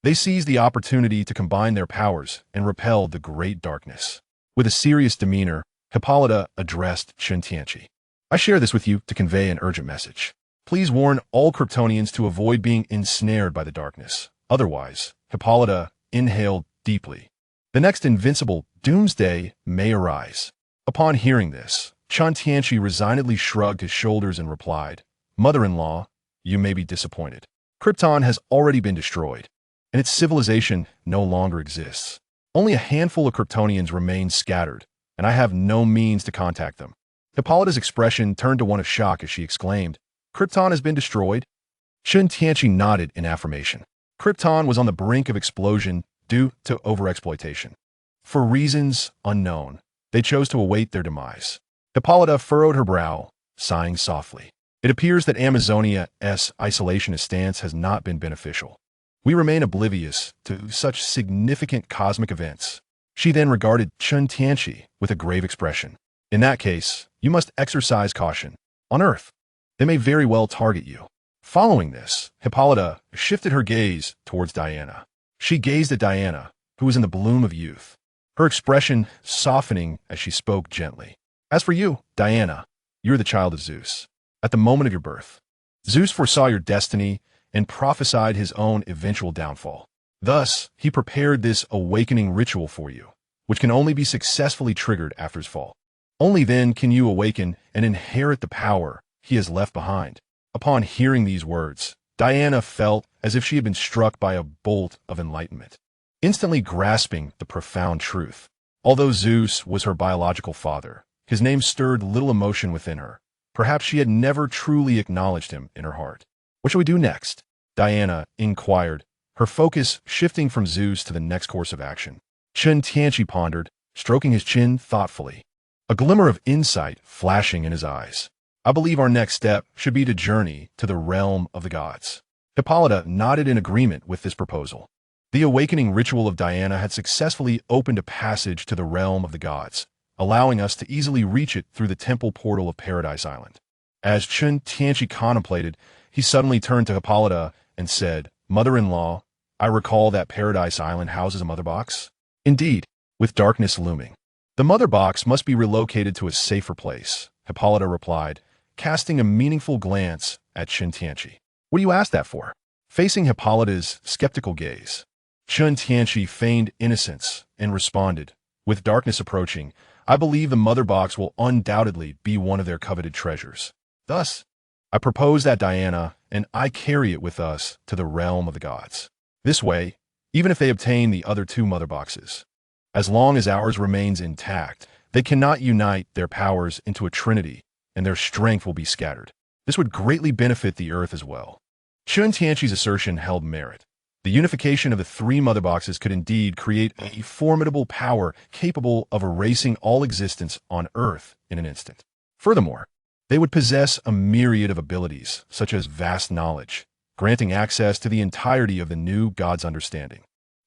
They seized the opportunity to combine their powers and repelled the great darkness. With a serious demeanor, Hippolyta addressed Chen Tianqi. I share this with you to convey an urgent message. Please warn all Kryptonians to avoid being ensnared by the darkness. Otherwise, Hippolyta inhaled deeply. The next invincible doomsday may arise. Upon hearing this, Chen Tianqi resignedly shrugged his shoulders and replied, Mother-in-law, you may be disappointed. Krypton has already been destroyed, and its civilization no longer exists. Only a handful of Kryptonians remain scattered, and I have no means to contact them. Hippolyta's expression turned to one of shock as she exclaimed, Krypton has been destroyed? Chen Tianqi nodded in affirmation. Krypton was on the brink of explosion due to overexploitation. For reasons unknown, they chose to await their demise. Hippolyta furrowed her brow, sighing softly. It appears that Amazonia's isolationist stance has not been beneficial. We remain oblivious to such significant cosmic events. She then regarded Chen Tianqi with a grave expression. In that case, you must exercise caution. On Earth, they may very well target you. Following this, Hippolyta shifted her gaze towards Diana. She gazed at Diana, who was in the bloom of youth, her expression softening as she spoke gently. As for you, Diana, you're the child of Zeus. At the moment of your birth, Zeus foresaw your destiny and prophesied his own eventual downfall. Thus, he prepared this awakening ritual for you, which can only be successfully triggered after his fall. Only then can you awaken and inherit the power he has left behind. Upon hearing these words, Diana felt as if she had been struck by a bolt of enlightenment, instantly grasping the profound truth. Although Zeus was her biological father, his name stirred little emotion within her. Perhaps she had never truly acknowledged him in her heart. What shall we do next? Diana inquired, her focus shifting from Zeus to the next course of action. Chen Tianqi pondered, stroking his chin thoughtfully, a glimmer of insight flashing in his eyes. I believe our next step should be to journey to the realm of the gods. Hippolyta nodded in agreement with this proposal. The awakening ritual of Diana had successfully opened a passage to the realm of the gods, allowing us to easily reach it through the temple portal of Paradise Island. As Chen Tianqi contemplated, he suddenly turned to Hippolyta and said, Mother-in-law, I recall that Paradise Island houses a mother box. Indeed, with darkness looming. The mother box must be relocated to a safer place, Hippolyta replied, casting a meaningful glance at Chen Tianqi. What do you ask that for? Facing Hippolyta's skeptical gaze, Chen Tianqi feigned innocence and responded, with darkness approaching, I believe the mother box will undoubtedly be one of their coveted treasures. Thus, I propose that Diana and I carry it with us to the realm of the gods. This way, even if they obtain the other two mother boxes, as long as ours remains intact, they cannot unite their powers into a trinity, and their strength will be scattered. This would greatly benefit the Earth as well. Chen Tianqi's assertion held merit. The unification of the three mother boxes could indeed create a formidable power capable of erasing all existence on Earth in an instant. Furthermore, they would possess a myriad of abilities, such as vast knowledge, granting access to the entirety of the new God's understanding.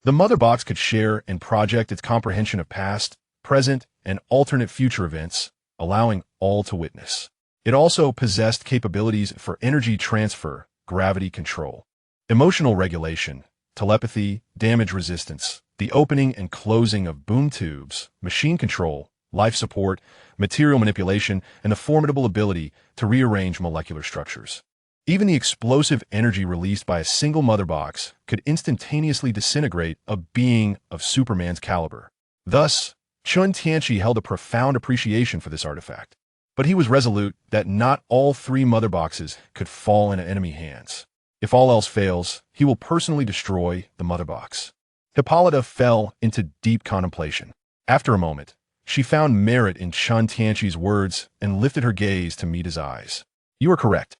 The mother box could share and project its comprehension of past, present, and alternate future events, allowing all to witness. It also possessed capabilities for energy transfer, gravity control, emotional regulation, telepathy, damage resistance, the opening and closing of boom tubes, machine control, life support, material manipulation, and the formidable ability to rearrange molecular structures. Even the explosive energy released by a single mother box could instantaneously disintegrate a being of Superman's caliber. Thus, Chen Tianqi held a profound appreciation for this artifact, but he was resolute that not all three mother boxes could fall into enemy hands. If all else fails, he will personally destroy the mother box. Hippolyta fell into deep contemplation. After a moment, she found merit in Chen Tianqi's words and lifted her gaze to meet his eyes. You are correct.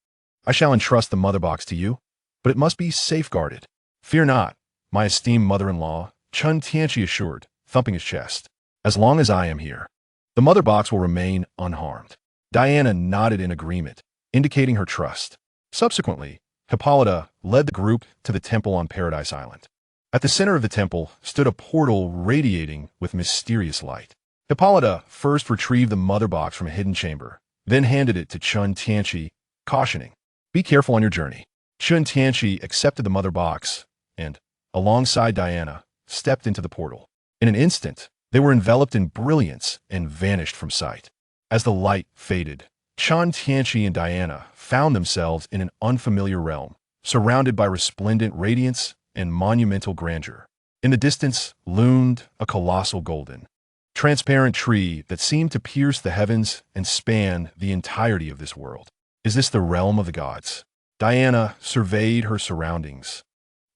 I shall entrust the mother box to you, but it must be safeguarded. Fear not, my esteemed mother-in-law, Chen Tianqi assured, thumping his chest. As long as I am here, the mother box will remain unharmed. Diana nodded in agreement, indicating her trust. Subsequently, Hippolyta led the group to the temple on Paradise Island. At the center of the temple stood a portal radiating with mysterious light. Hippolyta first retrieved the mother box from a hidden chamber, then handed it to Chen Tianqi, cautioning, "Be careful on your journey." Chen Tianqi accepted the mother box and, alongside Diana, stepped into the portal. In an instant, they were enveloped in brilliance and vanished from sight. As the light faded, Chen Tianqi and Diana found themselves in an unfamiliar realm, surrounded by resplendent radiance and monumental grandeur. In the distance loomed a colossal golden, transparent tree that seemed to pierce the heavens and span the entirety of this world. Is this the realm of the gods? Diana surveyed her surroundings,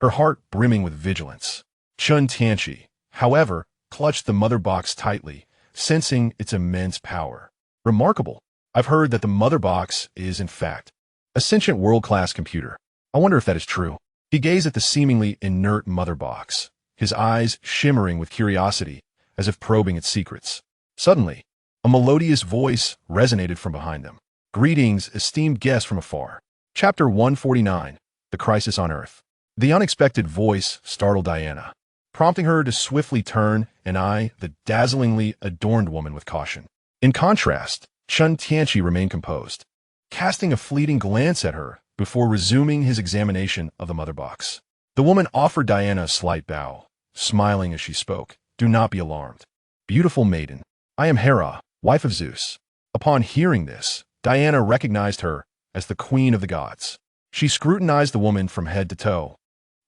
her heart brimming with vigilance. Chen Tianqi, however, clutched the mother box tightly, sensing its immense power. Remarkable. I've heard that the mother box is, in fact, a sentient world-class computer. I wonder if that is true. He gazed at the seemingly inert mother box, his eyes shimmering with curiosity, as if probing its secrets. Suddenly, a melodious voice resonated from behind them. Greetings, esteemed guests from afar. Chapter 149, The Crisis on Earth. The unexpected voice startled Diana, prompting her to swiftly turn and eye the dazzlingly adorned woman with caution. In contrast, Chen Tianqi remained composed, casting a fleeting glance at her before resuming his examination of the mother box. The woman offered Diana a slight bow, smiling as she spoke. Do not be alarmed. Beautiful maiden, I am Hera, wife of Zeus. Upon hearing this, Diana recognized her as the queen of the gods. She scrutinized the woman from head to toe,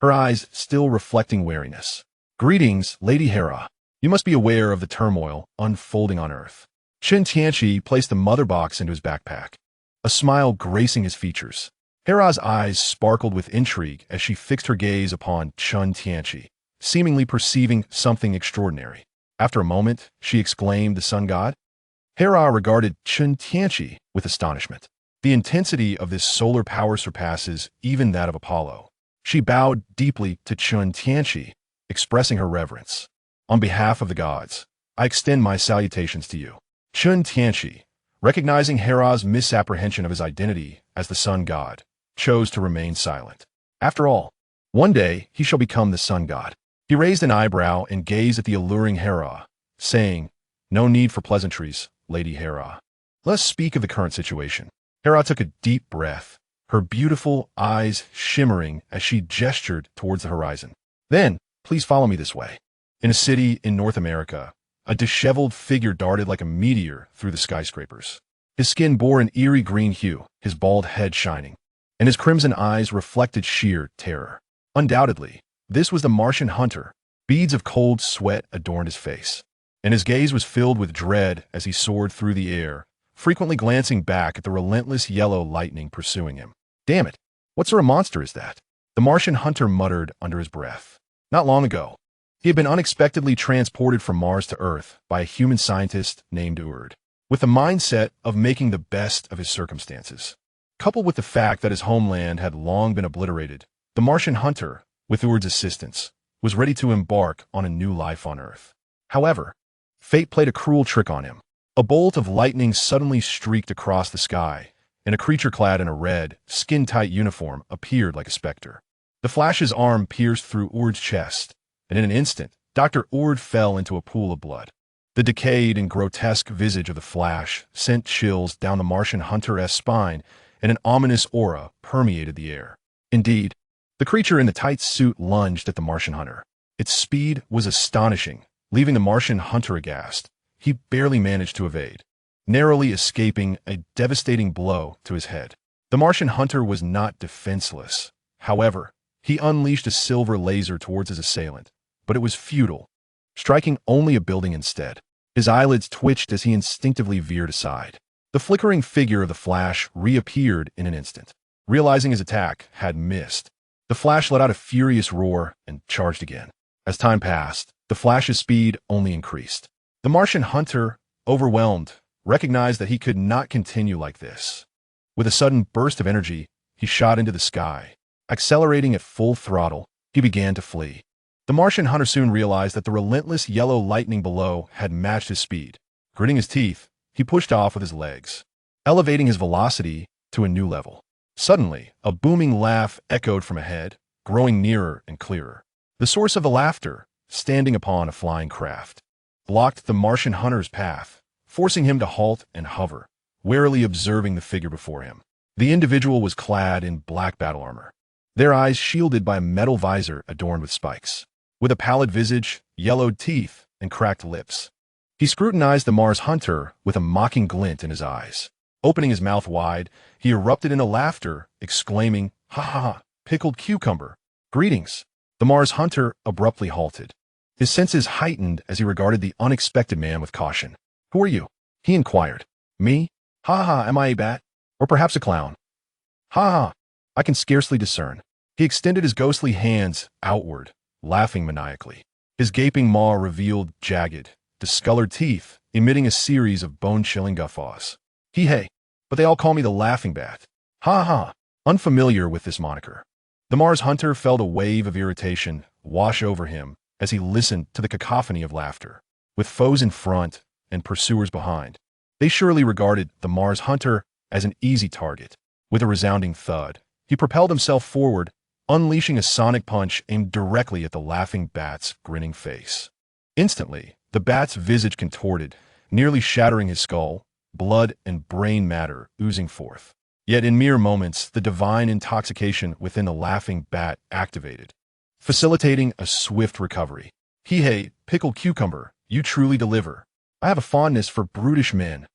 her eyes still reflecting wariness. Greetings, Lady Hera. You must be aware of the turmoil unfolding on Earth. Chen Tianqi placed the mother box into his backpack, a smile gracing his features. Hera's eyes sparkled with intrigue as she fixed her gaze upon Chen Tianqi, seemingly perceiving something extraordinary. After a moment, she exclaimed, "The sun god?" Hera regarded Chen Tianqi with astonishment. The intensity of this solar power surpasses even that of Apollo. She bowed deeply to Chen Tianqi, expressing her reverence. On behalf of the gods, I extend my salutations to you. Chen Tianqi, recognizing Hera's misapprehension of his identity as the sun god, chose to remain silent. After all, one day he shall become the sun god. He raised an eyebrow and gazed at the alluring Hera, saying, "No need for pleasantries, Lady Hera. Let's speak of the current situation." Hera took a deep breath, her beautiful eyes shimmering as she gestured towards the horizon. "Then, please follow me this way." In a city in North America, a disheveled figure darted like a meteor through the skyscrapers. His skin bore an eerie green hue, his bald head shining, and his crimson eyes reflected sheer terror. Undoubtedly, this was the Martian hunter. Beads of cold sweat adorned his face, and his gaze was filled with dread as he soared through the air, frequently glancing back at the relentless yellow lightning pursuing him. "Damn it, what sort of monster is that?" the Martian hunter muttered under his breath. Not long ago, he had been unexpectedly transported from Mars to Earth by a human scientist named Urd, with the mindset of making the best of his circumstances. Coupled with the fact that his homeland had long been obliterated, the Martian hunter, with Urd's assistance, was ready to embark on a new life on Earth. However, fate played a cruel trick on him. A bolt of lightning suddenly streaked across the sky, and a creature clad in a red, skin-tight uniform appeared like a specter. The flash's arm pierced through Urd's chest, and in an instant, Dr. Urd fell into a pool of blood. The decayed and grotesque visage of the Flash sent chills down the Martian hunter's spine, and an ominous aura permeated the air. Indeed, the creature in the tight suit lunged at the Martian hunter. Its speed was astonishing, leaving the Martian hunter aghast. He barely managed to evade, narrowly escaping a devastating blow to his head. The Martian hunter was not defenseless. However, he unleashed a silver laser towards his assailant, but it was futile, striking only a building instead. His eyelids twitched as he instinctively veered aside. The flickering figure of the Flash reappeared in an instant. Realizing his attack had missed, the Flash let out a furious roar and charged again. As time passed, the Flash's speed only increased. The Martian hunter, overwhelmed, recognized that he could not continue like this. With a sudden burst of energy, he shot into the sky. Accelerating at full throttle, he began to flee. The Martian hunter soon realized that the relentless yellow lightning below had matched his speed. Gritting his teeth, he pushed off with his legs, elevating his velocity to a new level. Suddenly, a booming laugh echoed from ahead, growing nearer and clearer. The source of the laughter, standing upon a flying craft, blocked the Martian hunter's path, forcing him to halt and hover, warily observing the figure before him. The individual was clad in black battle armor, their eyes shielded by a metal visor adorned with spikes. With a pallid visage, yellowed teeth, and cracked lips, he scrutinized the Mars hunter with a mocking glint in his eyes. Opening his mouth wide, he erupted into laughter, exclaiming, "Ha ha ha, pickled cucumber! Greetings!" The Mars hunter abruptly halted. His senses heightened as he regarded the unexpected man with caution. "Who are you?" he inquired. "Me? Ha ha, am I a bat? Or perhaps a clown? Ha ha, I can scarcely discern." He extended his ghostly hands outward, laughing maniacally. His gaping maw revealed jagged, discolored teeth, emitting a series of bone-chilling guffaws. "Hey, but they all call me the Laughing Bat." Ha ha, unfamiliar with this moniker. The Mars hunter felt a wave of irritation wash over him as he listened to the cacophony of laughter. With foes in front and pursuers behind, they surely regarded the Mars hunter as an easy target. With a resounding thud, he propelled himself forward, unleashing a sonic punch aimed directly at the Laughing Bat's grinning face. Instantly, the bat's visage contorted, nearly shattering his skull, blood and brain matter oozing forth. Yet in mere moments, the divine intoxication within the Laughing Bat activated, facilitating a swift recovery. "Hey, pickled cucumber, you truly deliver. I have a fondness for brutish men."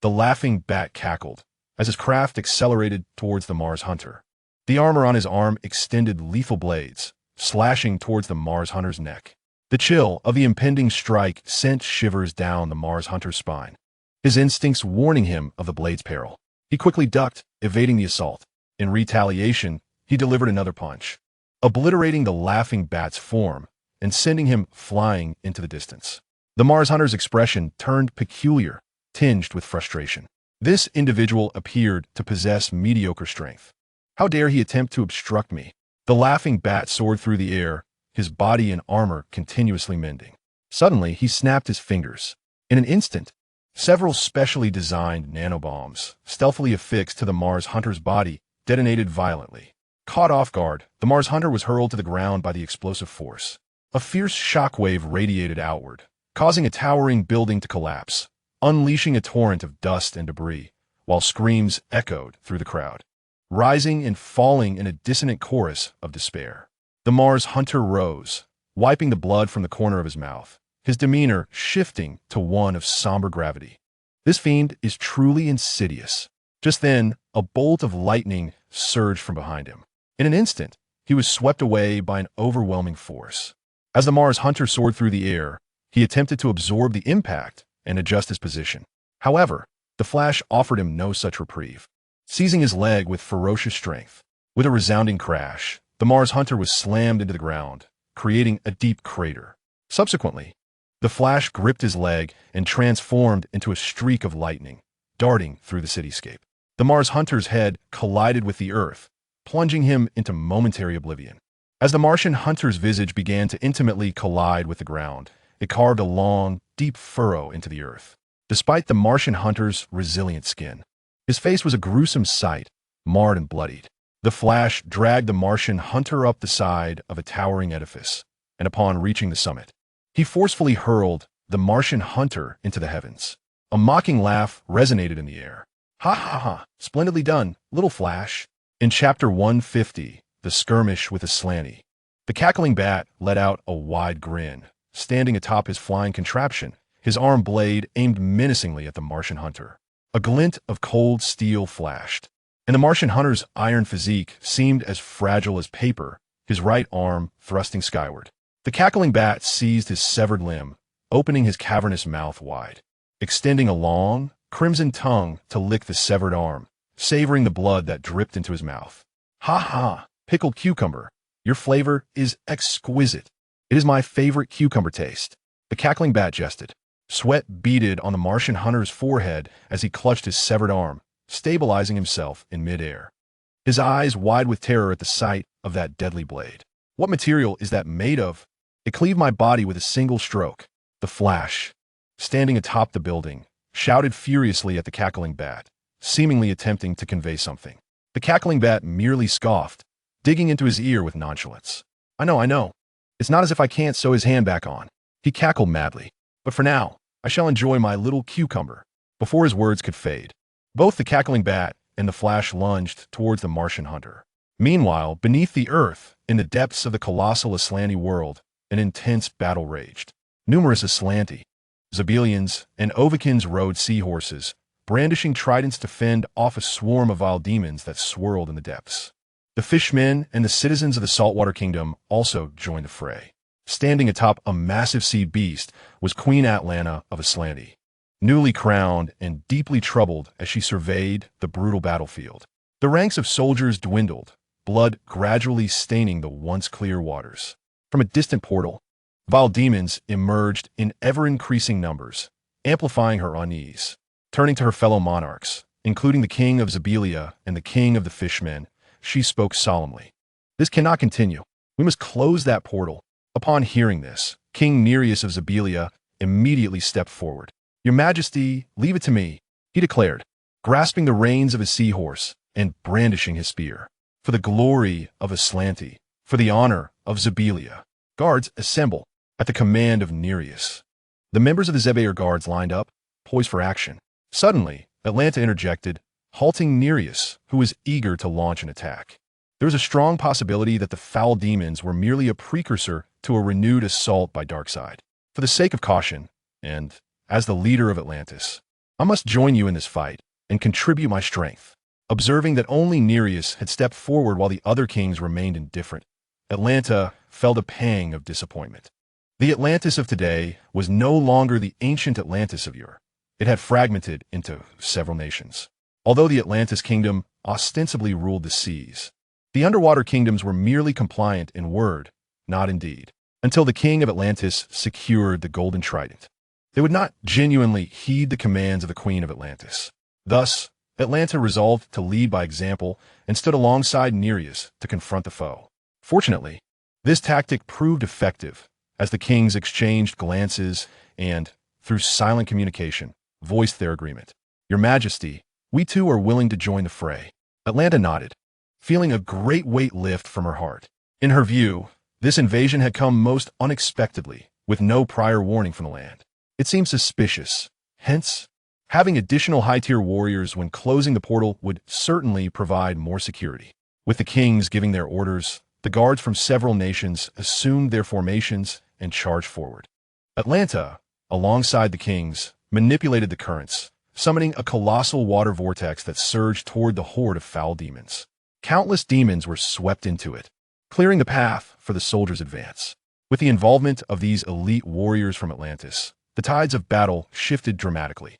The Laughing Bat cackled as his craft accelerated towards the Mars hunter. The armor on his arm extended lethal blades, slashing towards the Mars hunter's neck. The chill of the impending strike sent shivers down the Mars hunter's spine, his instincts warning him of the blade's peril. He quickly ducked, evading the assault. In retaliation, he delivered another punch, obliterating the Laughing Bat's form and sending him flying into the distance. The Mars hunter's expression turned peculiar, tinged with frustration. This individual appeared to possess mediocre strength. How dare he attempt to obstruct me? The Laughing Bat soared through the air, his body and armor continuously mending. Suddenly, he snapped his fingers. In an instant, several specially designed nanobombs, stealthily affixed to the Mars hunter's body, detonated violently. Caught off guard, the Mars hunter was hurled to the ground by the explosive force. A fierce shockwave radiated outward, causing a towering building to collapse, unleashing a torrent of dust and debris, while screams echoed through the crowd, rising and falling in a dissonant chorus of despair. The Mars hunter rose, wiping the blood from the corner of his mouth, his demeanor shifting to one of somber gravity. This fiend is truly insidious. Just then, a bolt of lightning surged from behind him. In an instant, he was swept away by an overwhelming force. As the Mars hunter soared through the air, he attempted to absorb the impact and adjust his position. However, the flash offered him no such reprieve. Seizing his leg with ferocious strength, with a resounding crash, the Mars hunter was slammed into the ground, creating a deep crater. Subsequently, the flash gripped his leg and transformed into a streak of lightning, darting through the cityscape. The Mars hunter's head collided with the earth, plunging him into momentary oblivion. As the Martian hunter's visage began to intimately collide with the ground, it carved a long, deep furrow into the earth. Despite the Martian hunter's resilient skin, his face was a gruesome sight, marred and bloodied. The flash dragged the Martian hunter up the side of a towering edifice, and upon reaching the summit, he forcefully hurled the Martian hunter into the heavens. A mocking laugh resonated in the air. "Ha ha ha, splendidly done, little Flash." In Chapter 150, The Skirmish with the Slanty, the cackling bat let out a wide grin, standing atop his flying contraption, his arm blade aimed menacingly at the Martian hunter. A glint of cold steel flashed, and the Martian hunter's iron physique seemed as fragile as paper, his right arm thrusting skyward. The cackling bat seized his severed limb, opening his cavernous mouth wide, extending a long, crimson tongue to lick the severed arm, savoring the blood that dripped into his mouth. "Ha ha, pickled cucumber, your flavor is exquisite. It is my favorite cucumber taste." The cackling bat jested. Sweat beaded on the Martian hunter's forehead as he clutched his severed arm, stabilizing himself in midair. His eyes wide with terror at the sight of that deadly blade. What material is that made of? It cleaved my body with a single stroke. The Flash, standing atop the building, shouted furiously at the cackling bat, seemingly attempting to convey something. The cackling bat merely scoffed, digging into his ear with nonchalance. I know. It's not as if I can't sew his hand back on. He cackled madly. But for now, I shall enjoy my little cucumber. Before his words could fade, both the cackling bat and the Flash lunged towards the Martian hunter. Meanwhile, beneath the earth, in the depths of the colossal Aslanti world, an intense battle raged. Numerous Aslanti, Zebelians, and Ovakins rode seahorses, brandishing tridents to fend off a swarm of vile demons that swirled in the depths. The fishmen and the citizens of the Saltwater Kingdom also joined the fray. Standing atop a massive sea beast was Queen Atlanta of Aslanti, newly crowned and deeply troubled as she surveyed the brutal battlefield. The ranks of soldiers dwindled, blood gradually staining the once clear waters. From a distant portal, vile demons emerged in ever-increasing numbers, amplifying her unease. Turning to her fellow monarchs, including the king of Zebelia and the king of the fishmen, she spoke solemnly. This cannot continue. We must close that portal. Upon hearing this, King Nereus of Zebelia immediately stepped forward. Your Majesty, leave it to me, he declared, grasping the reins of his seahorse and brandishing his spear. For the glory of Aslanti, for the honor of Zebelia, guards assemble at the command of Nereus. The members of the Zebair guards lined up, poised for action. Suddenly, Atlanta interjected, halting Nereus, who was eager to launch an attack. There was a strong possibility that the foul demons were merely a precursor to a renewed assault by Darkseid. For the sake of caution, and as the leader of Atlantis, I must join you in this fight and contribute my strength. Observing that only Nereus had stepped forward while the other kings remained indifferent, Atlanta felt a pang of disappointment. The Atlantis of today was no longer the ancient Atlantis of yore. It had fragmented into several nations. Although the Atlantis kingdom ostensibly ruled the seas, the underwater kingdoms were merely compliant in word, not in deed. Until the king of Atlantis secured the golden trident, they would not genuinely heed the commands of the queen of Atlantis. Thus, Atlanta resolved to lead by example and stood alongside Nereus to confront the foe. Fortunately, this tactic proved effective as the kings exchanged glances and, through silent communication, voiced their agreement. Your Majesty, we too are willing to join the fray. Atlanta nodded, feeling a great weight lift from her heart. In her view, this invasion had come most unexpectedly, with no prior warning from the land. It seemed suspicious. Hence, having additional high-tier warriors when closing the portal would certainly provide more security. With the kings giving their orders, the guards from several nations assumed their formations and charged forward. Atlanta, alongside the kings, manipulated the currents, summoning a colossal water vortex that surged toward the horde of foul demons. Countless demons were swept into it, clearing the path for the soldiers' advance. With the involvement of these elite warriors from Atlantis, the tides of battle shifted dramatically.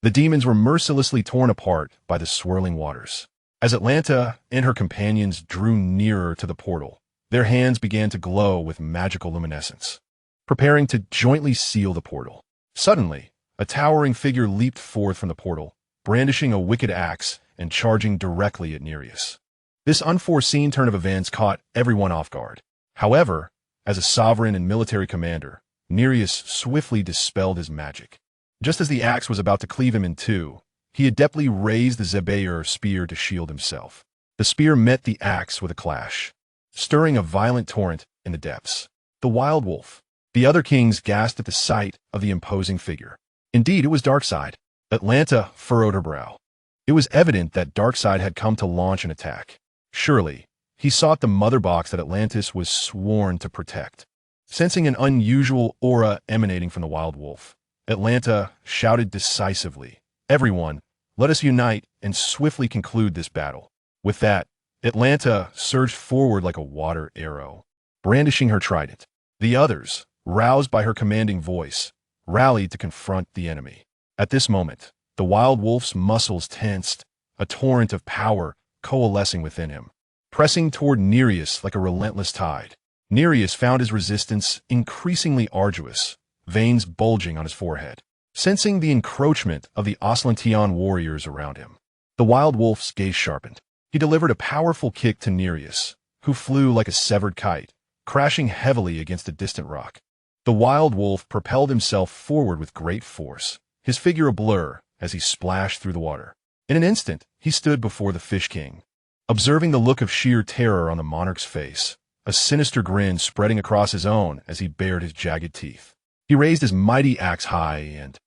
The demons were mercilessly torn apart by the swirling waters. As Atlanta and her companions drew nearer to the portal, their hands began to glow with magical luminescence, preparing to jointly seal the portal. Suddenly, a towering figure leaped forth from the portal, brandishing a wicked axe and charging directly at Nereus. This unforeseen turn of events caught everyone off guard. However, as a sovereign and military commander, Nereus swiftly dispelled his magic. Just as the axe was about to cleave him in two, he adeptly raised the Zebair spear to shield himself. The spear met the axe with a clash, stirring a violent torrent in the depths. The wild wolf. The other kings gasped at the sight of the imposing figure. Indeed, it was Darkseid. Atlanta furrowed her brow. It was evident that Darkseid had come to launch an attack. Surely, he sought the mother box that Atlantis was sworn to protect. Sensing an unusual aura emanating from the wild wolf, Atlanta shouted decisively, "Everyone, let us unite and swiftly conclude this battle." With that, Atlanta surged forward like a water arrow, brandishing her trident. The others, roused by her commanding voice, rallied to confront the enemy. At this moment, the wild wolf's muscles tensed, a torrent of power coalescing within him, pressing toward Nereus like a relentless tide. Nereus found his resistance increasingly arduous, veins bulging on his forehead. Sensing the encroachment of the Aslantian warriors around him, The wild wolf's gaze sharpened. He delivered a powerful kick to Nereus, who flew like a severed kite, crashing heavily against a distant rock. The wild wolf propelled himself forward with great force, his figure a blur as he splashed through the water. In an instant, he stood before the Fish King. Observing the look of sheer terror on the monarch's face, a sinister grin spreading across his own as he bared his jagged teeth. He raised his mighty axe high and,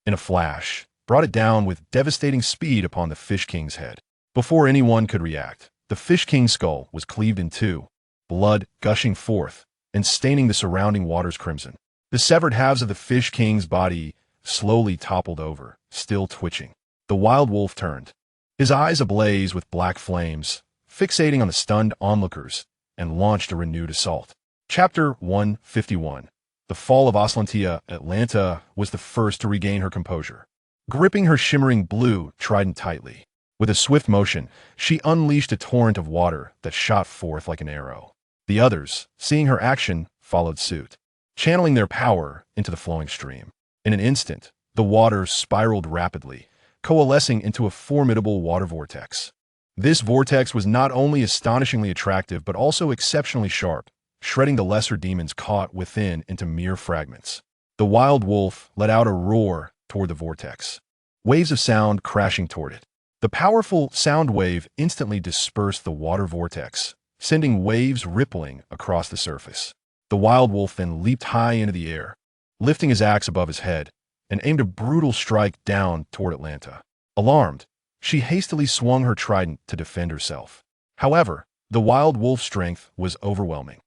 in a flash, brought it down with devastating speed upon the Fish King's head. Before anyone could react, the Fish King's skull was cleaved in two, blood gushing forth and staining the surrounding waters crimson. The severed halves of the Fish King's body slowly toppled over, still twitching. The wild wolf turned, his eyes ablaze with black flames, fixating on the stunned onlookers, and launched a renewed assault. Chapter 151. The fall of Aslantia. Atlanta was the first to regain her composure. Gripping her shimmering blue trident tightly, with a swift motion, she unleashed a torrent of water that shot forth like an arrow. The others, seeing her action, followed suit, channeling their power into the flowing stream. In an instant, the water spiraled rapidly, coalescing into a formidable water vortex. This vortex was not only astonishingly attractive but also exceptionally sharp, shredding the lesser demons caught within into mere fragments. The wild wolf let out a roar toward the vortex, waves of sound crashing toward it. The powerful sound wave instantly dispersed the water vortex, sending waves rippling across the surface. The wild wolf then leaped high into the air, lifting his axe above his head, and aimed a brutal strike down toward Atlanta. Alarmed, she hastily swung her trident to defend herself. However, the wild wolf's strength was overwhelming.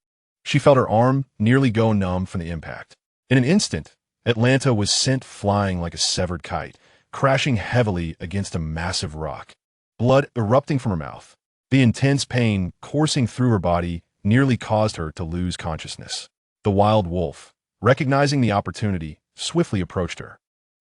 She felt her arm nearly go numb from the impact. In an instant, Atlanta was sent flying like a severed kite, crashing heavily against a massive rock, blood erupting from her mouth. The intense pain coursing through her body nearly caused her to lose consciousness. The wild wolf, recognizing the opportunity, swiftly approached her.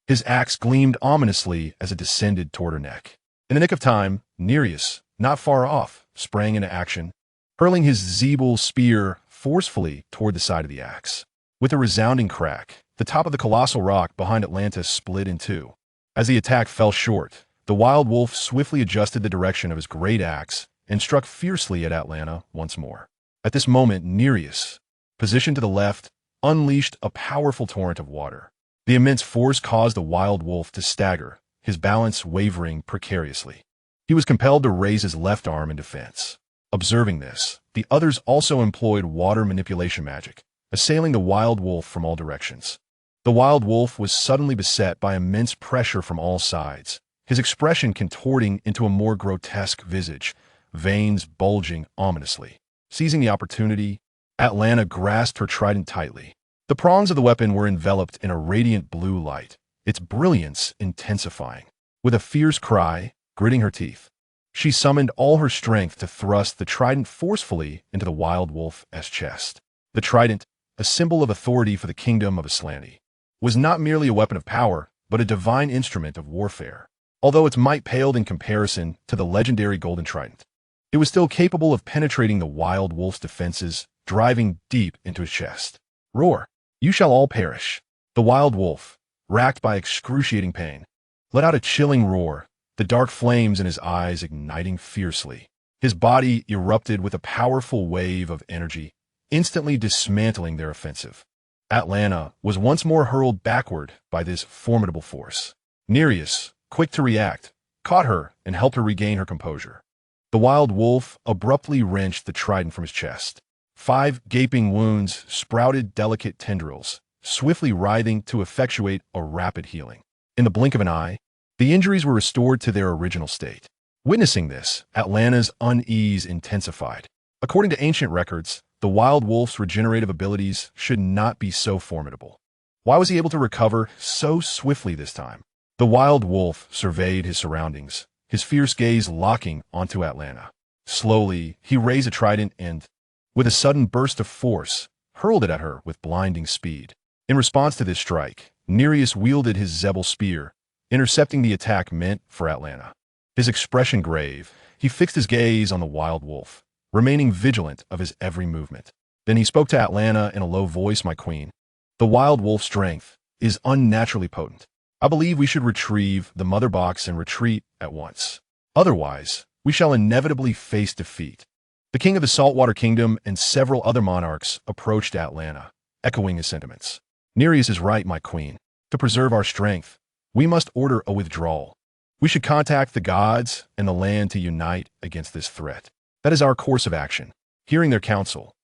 His axe gleamed ominously as it descended toward her neck. In the nick of time, Nereus, not far off, sprang into action, hurling his Zebul spear forcefully toward the side of the axe. With a resounding crack, the top of the colossal rock behind Atlantis split in two. As the attack fell short, the wild wolf swiftly adjusted the direction of his great axe and struck fiercely at Atlanta once more. At this moment, Nereus, positioned to the left, unleashed a powerful torrent of water. The immense force caused the wild wolf to stagger, his balance wavering precariously. He was compelled to raise his left arm in defense. Observing this, the others also employed water manipulation magic, assailing the wild wolf from all directions. The wild wolf was suddenly beset by immense pressure from all sides, his expression contorting into a more grotesque visage, veins bulging ominously. Seizing the opportunity, Atlanta grasped her trident tightly. The prongs of the weapon were enveloped in a radiant blue light, its brilliance intensifying. With a fierce cry, gritting her teeth, she summoned all her strength to thrust the trident forcefully into the wild wolf's chest. The trident, a symbol of authority for the kingdom of Aslanti, was not merely a weapon of power, but a divine instrument of warfare. Although its might paled in comparison to the legendary golden trident, it was still capable of penetrating the wild wolf's defenses, driving deep into his chest. Roar! You shall all perish. The wild wolf, racked by excruciating pain, let out a chilling roar, the dark flames in his eyes igniting fiercely. His body erupted with a powerful wave of energy, instantly dismantling their offensive. Atlanta was once more hurled backward by this formidable force. Nereus, quick to react, caught her and helped her regain her composure. The wild wolf abruptly wrenched the trident from his chest. 5 gaping wounds sprouted delicate tendrils, swiftly writhing to effectuate a rapid healing. In the blink of an eye, the injuries were restored to their original state. Witnessing this, Atlanta's unease intensified. According to ancient records, the wild wolf's regenerative abilities should not be so formidable. Why was he able to recover so swiftly this time? The wild wolf surveyed his surroundings, his fierce gaze locking onto Atlanta. Slowly, he raised a trident and, with a sudden burst of force, hurled it at her with blinding speed. In response to this strike, Nereus wielded his Zebul spear, intercepting the attack meant for Atlanta. His expression grave, he fixed his gaze on the wild wolf, remaining vigilant of his every movement. Then he spoke to Atlanta in a low voice, "My queen, the wild wolf's strength is unnaturally potent. I believe we should retrieve the mother box and retreat at once. Otherwise, we shall inevitably face defeat. The king of the Saltwater Kingdom and several other monarchs approached Atlanta, echoing his sentiments. Nereus is right, my queen. To preserve our strength, we must order a withdrawal. We should contact the gods and the land to unite against this threat. That is our course of action. Hearing their counsel,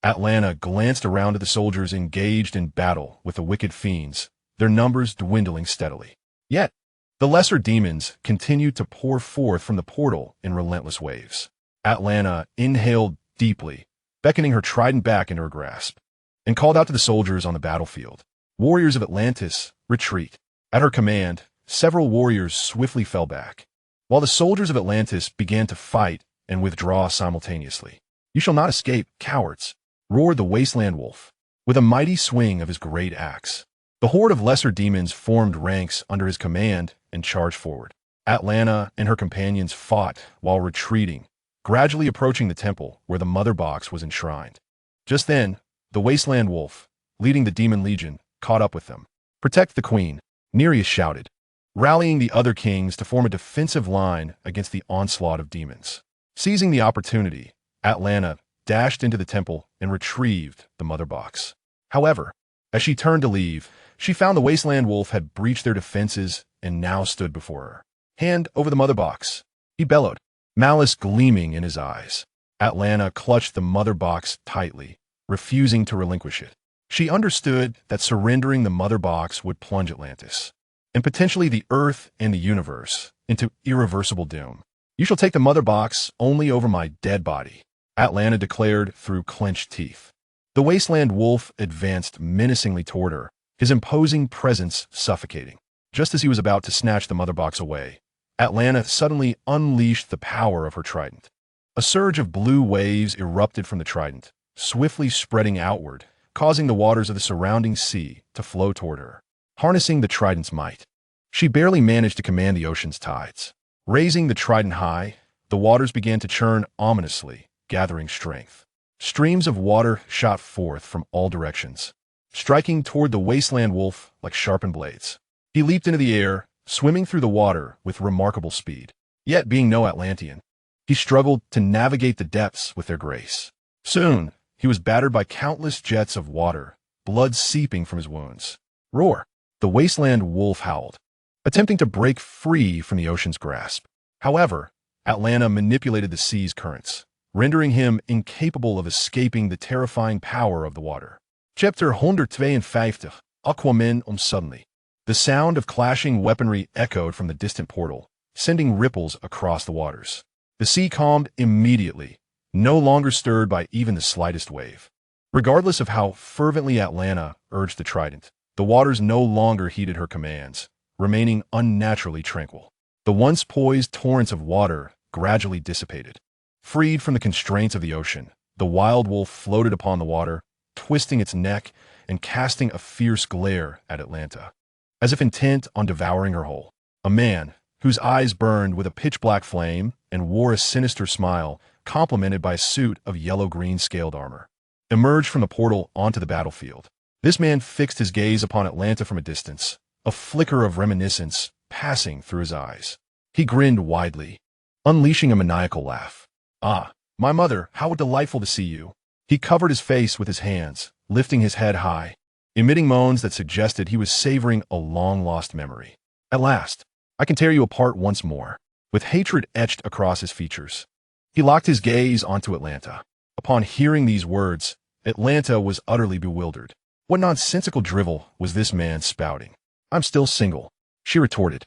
Atlanta glanced around at the soldiers engaged in battle with the wicked fiends, their numbers dwindling steadily. Yet, the lesser demons continued to pour forth from the portal in relentless waves. Atlanta inhaled deeply, beckoning her trident back into her grasp, and called out to the soldiers on the battlefield. Warriors of Atlantis, retreat. At her command, several warriors swiftly fell back, while the soldiers of Atlantis began to fight and withdraw simultaneously. You shall not escape, cowards, roared the wasteland wolf, with a mighty swing of his great axe. The horde of lesser demons formed ranks under his command and charged forward. Atlanta and her companions fought while retreating, gradually approaching the temple where the mother box was enshrined. Just then, the wasteland wolf, leading the demon legion, caught up with them. Protect the queen, Nereus shouted, rallying the other kings to form a defensive line against the onslaught of demons. Seizing the opportunity, Atlanta dashed into the temple and retrieved the mother box. However, as she turned to leave, she found the wasteland wolf had breached their defenses and now stood before her. Hand over the mother box, he bellowed, malice gleaming in his eyes. Atlanta clutched the mother box tightly, refusing to relinquish it. She understood that surrendering the mother box would plunge Atlantis, and potentially the Earth and the universe, into irreversible doom. You shall take the mother box only over my dead body, Atlanta declared through clenched teeth. The wasteland wolf advanced menacingly toward her, his imposing presence suffocating. Just as he was about to snatch the mother box away, Atlanta suddenly unleashed the power of her trident. A surge of blue waves erupted from the trident, swiftly spreading outward, causing the waters of the surrounding sea to flow toward her. Harnessing the trident's might, she barely managed to command the ocean's tides. Raising the trident high, the waters began to churn ominously, gathering strength. Streams of water shot forth from all directions, striking toward the wasteland wolf like sharpened blades. He leaped into the air, swimming through the water with remarkable speed. Yet, being no Atlantean, he struggled to navigate the depths with their grace. Soon, he was battered by countless jets of water, blood seeping from his wounds. Roar! The wasteland wolf howled, attempting to break free from the ocean's grasp. However, Atlanta manipulated the sea's currents, rendering him incapable of escaping the terrifying power of the water. Chapter 152, Aquaman suddenly. The sound of clashing weaponry echoed from the distant portal, sending ripples across the waters. The sea calmed immediately, no longer stirred by even the slightest wave. Regardless of how fervently Atlanta urged the trident, the waters no longer heeded her commands, remaining unnaturally tranquil. The once poised torrents of water gradually dissipated. Freed from the constraints of the ocean, the wild wolf floated upon the water, twisting its neck and casting a fierce glare at Atlanta, as if intent on devouring her whole. A man, whose eyes burned with a pitch-black flame and wore a sinister smile, complemented by a suit of yellow-green scaled armor, emerged from the portal onto the battlefield. This man fixed his gaze upon Atlanta from a distance, a flicker of reminiscence passing through his eyes. He grinned widely, unleashing a maniacal laugh. Ah, my mother, how delightful to see you. He covered his face with his hands, lifting his head high, emitting moans that suggested he was savoring a long-lost memory. At last, I can tear you apart once more. With hatred etched across his features, he locked his gaze onto Atlanta. Upon hearing these words, Atlanta was utterly bewildered. What nonsensical drivel was this man spouting? I'm still single, she retorted.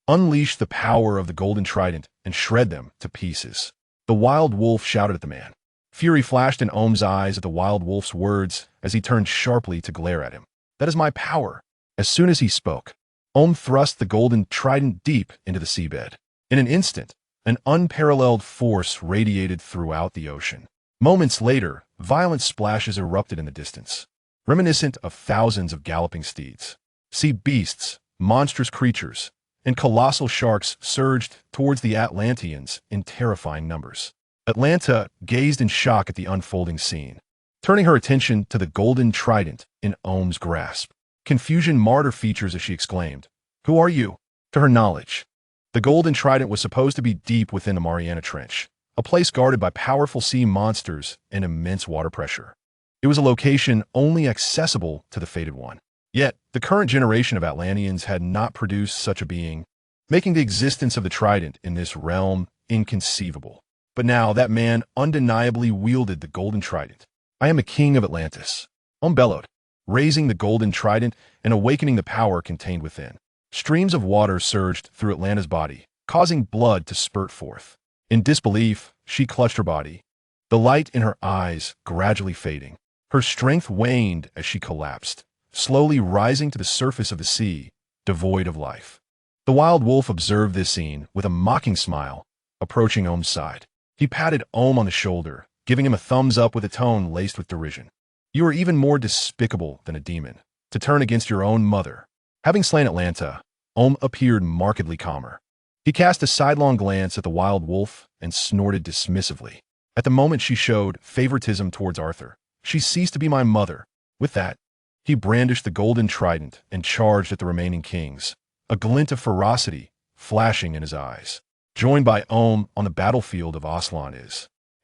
Unleash the power of the golden trident and shred them to pieces. The wild wolf shouted at the man. Fury flashed in Ohm's eyes at the wild wolf's words as he turned sharply to glare at him. That is my power. As soon as he spoke, Ohm thrust the golden trident deep into the seabed. In an instant, an unparalleled force radiated throughout the ocean. Moments later, violent splashes erupted in the distance, reminiscent of thousands of galloping steeds. Sea beasts, monstrous creatures, and colossal sharks surged towards the Atlanteans in terrifying numbers. Atlanta gazed in shock at the unfolding scene, turning her attention to the golden trident in Ohm's grasp. Confusion marred her features as she exclaimed, "Who are you?" To her knowledge, The golden trident was supposed to be deep within the Mariana Trench, a place guarded by powerful sea monsters and immense water pressure. It was a location only accessible to the Fated One. Yet, the current generation of Atlanteans had not produced such a being, making the existence of the trident in this realm inconceivable. But now that man undeniably wielded the golden trident. I am the king of Atlantis. Bellowed, raising the golden trident and awakening the power contained within. Streams of water surged through Atlanta's body, causing blood to spurt forth. In disbelief, she clutched her body, the light in her eyes gradually fading. Her strength waned as she collapsed, slowly rising to the surface of the sea, devoid of life. The wild wolf observed this scene with a mocking smile, approaching Ohm's side. He patted Ohm on the shoulder, giving him a thumbs up with a tone laced with derision. You are even more despicable than a demon, to turn against your own mother. Having slain Atlanta, Ohm appeared markedly calmer. He cast a sidelong glance at the wild wolf and snorted dismissively. At the moment she showed favoritism towards Arthur. She ceased to be my mother. With that, he brandished the golden trident and charged at the remaining kings, a glint of ferocity flashing in his eyes. Joined by Ohm on the battlefield of Aslan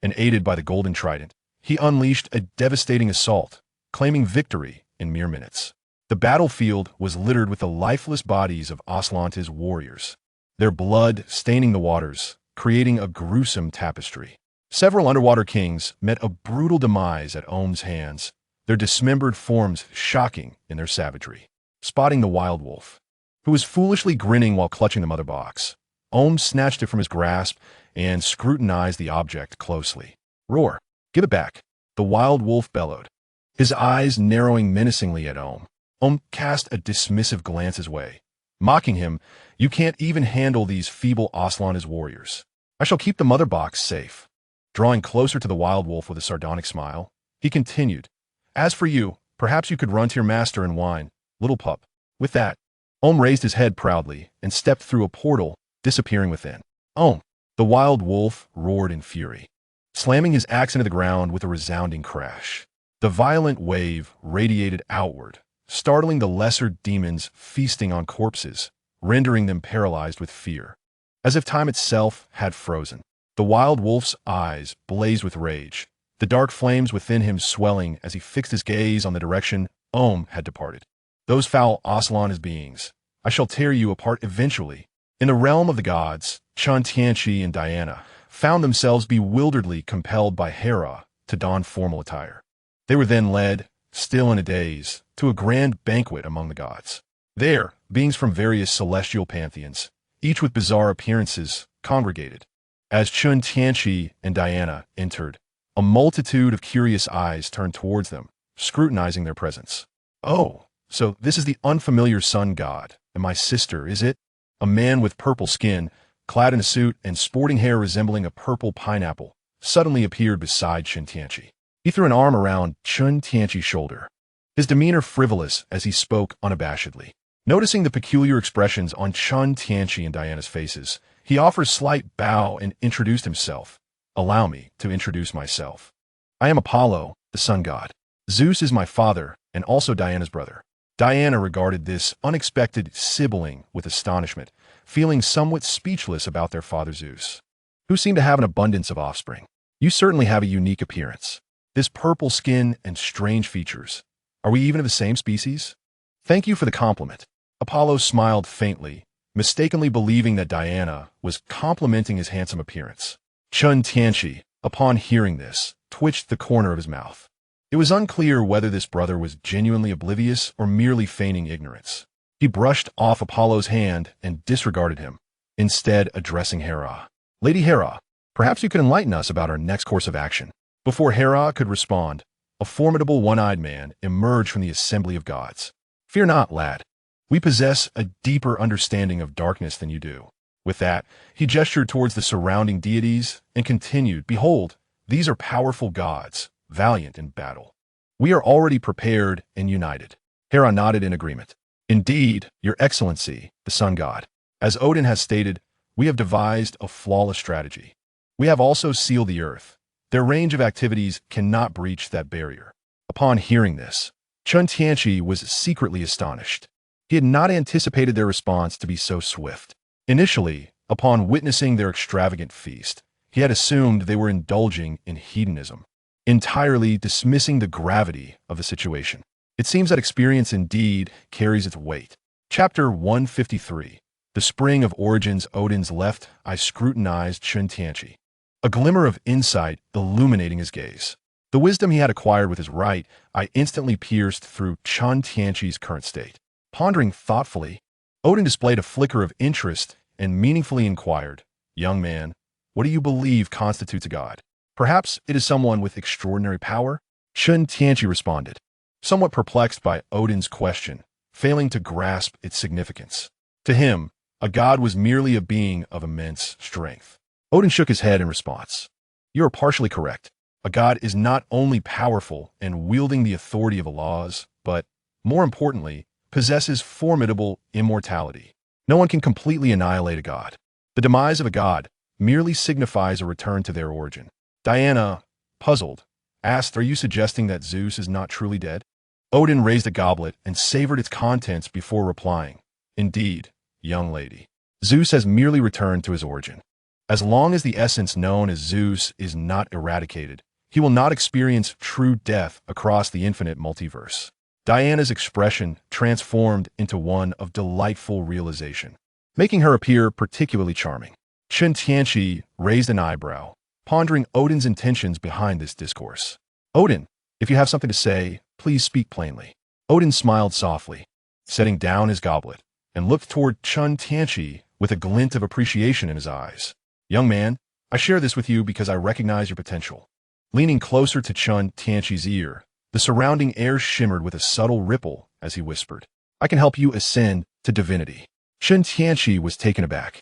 and aided by the golden trident, he unleashed a devastating assault, claiming victory in mere minutes. The battlefield was littered with the lifeless bodies of Aslan's warriors, their blood staining the waters, creating a gruesome tapestry. Several underwater kings met a brutal demise at Ohm's hands, their dismembered forms shocking in their savagery. Spotting the wild wolf, who was foolishly grinning while clutching the mother box, Ohm snatched it from his grasp and scrutinized the object closely. Roar! Give it back! The wild wolf bellowed, his eyes narrowing menacingly at Ohm. Ohm cast a dismissive glance his way, mocking him. You can't even handle these feeble Aslan's warriors. I shall keep the mother box safe. Drawing closer to the wild wolf with a sardonic smile, he continued, As for you, perhaps you could run to your master and whine, little pup. With that, Ohm raised his head proudly and stepped through a portal, disappearing within. Ohm! The wild wolf roared in fury, slamming his axe into the ground with a resounding crash. The violent wave radiated outward, startling the lesser demons feasting on corpses, rendering them paralyzed with fear. As if time itself had frozen, the wild wolf's eyes blazed with rage, the dark flames within him swelling as he fixed his gaze on the direction Ohm had departed. Those foul Aslan beings, I shall tear you apart eventually. In the realm of the gods, Chen Tianqi and Diana found themselves bewilderedly compelled by Hera to don formal attire. They were then led, still in a daze, to a grand banquet among the gods. There, beings from various celestial pantheons, each with bizarre appearances, congregated. As Chen Tianqi and Diana entered, a multitude of curious eyes turned towards them, scrutinizing their presence. Oh, so this is the unfamiliar sun god, and my sister, is it? A man with purple skin, clad in a suit and sporting hair resembling a purple pineapple, suddenly appeared beside Chen Tianqi. He threw an arm around Chen Tianqi's shoulder, his demeanor frivolous as he spoke unabashedly. Noticing the peculiar expressions on Chen Tianqi and Diana's faces, he offered a slight bow and introduced himself. Allow me to introduce myself. I am Apollo, the sun god. Zeus is my father and also Diana's brother. Diana regarded this unexpected sibling with astonishment, feeling somewhat speechless about their father Zeus, who seemed to have an abundance of offspring. You certainly have a unique appearance. This purple skin and strange features. Are we even of the same species? Thank you for the compliment. Apollo smiled faintly, mistakenly believing that Diana was complimenting his handsome appearance. Chen Tianqi, upon hearing this, twitched the corner of his mouth. It was unclear whether this brother was genuinely oblivious or merely feigning ignorance. He brushed off Apollo's hand and disregarded him, instead addressing Hera. Lady Hera, perhaps you could enlighten us about our next course of action. Before Hera could respond, a formidable one-eyed man emerged from the assembly of gods. Fear not, lad. We possess a deeper understanding of darkness than you do. With that, he gestured towards the surrounding deities and continued, Behold, these are powerful gods, valiant in battle. We are already prepared and united. Hera nodded in agreement. Indeed, your excellency, the sun god. As Odin has stated, we have devised a flawless strategy. We have also sealed the earth. Their range of activities cannot breach that barrier. Upon hearing this, Chen Tianqi was secretly astonished. He had not anticipated their response to be so swift. Initially, Upon witnessing their extravagant feast, he had assumed they were indulging in hedonism, entirely dismissing the gravity of the situation. It seems that experience indeed carries its weight. Chapter 153. The Spring of Origins. Odin's left eye scrutinized Chen Tianqi, a glimmer of insight illuminating his gaze. The wisdom he had acquired with his right eye instantly pierced through Chen Tianqi's current state. Pondering thoughtfully, Odin displayed a flicker of interest and meaningfully inquired, "Young man, what do you believe constitutes a god? Perhaps it is someone with extraordinary power?" Chen Tianqi responded, somewhat perplexed by Odin's question, failing to grasp its significance. To him, a god was merely a being of immense strength. Odin shook his head in response. "You are partially correct. A god is not only powerful and wielding the authority of the laws, but, more importantly, possesses formidable immortality. No one can completely annihilate a god. The demise of a god merely signifies a return to their origin." Diana, puzzled, asked, "Are you suggesting that Zeus is not truly dead?" Odin raised a goblet and savored its contents before replying, "Indeed, young lady. Zeus has merely returned to his origin. As long as the essence known as Zeus is not eradicated, he will not experience true death across the infinite multiverse." Diana's expression transformed into one of delightful realization, making her appear particularly charming. Chen Tianqi raised an eyebrow, pondering Odin's intentions behind this discourse. "Odin, if you have something to say, please speak plainly." Odin smiled softly, setting down his goblet, and looked toward Chen Tianqi with a glint of appreciation in his eyes. "Young man, I share this with you because I recognize your potential." Leaning closer to Chen Tianqi's ear, the surrounding air shimmered with a subtle ripple as he whispered, "I can help you ascend to divinity." Chen Tianqi was taken aback,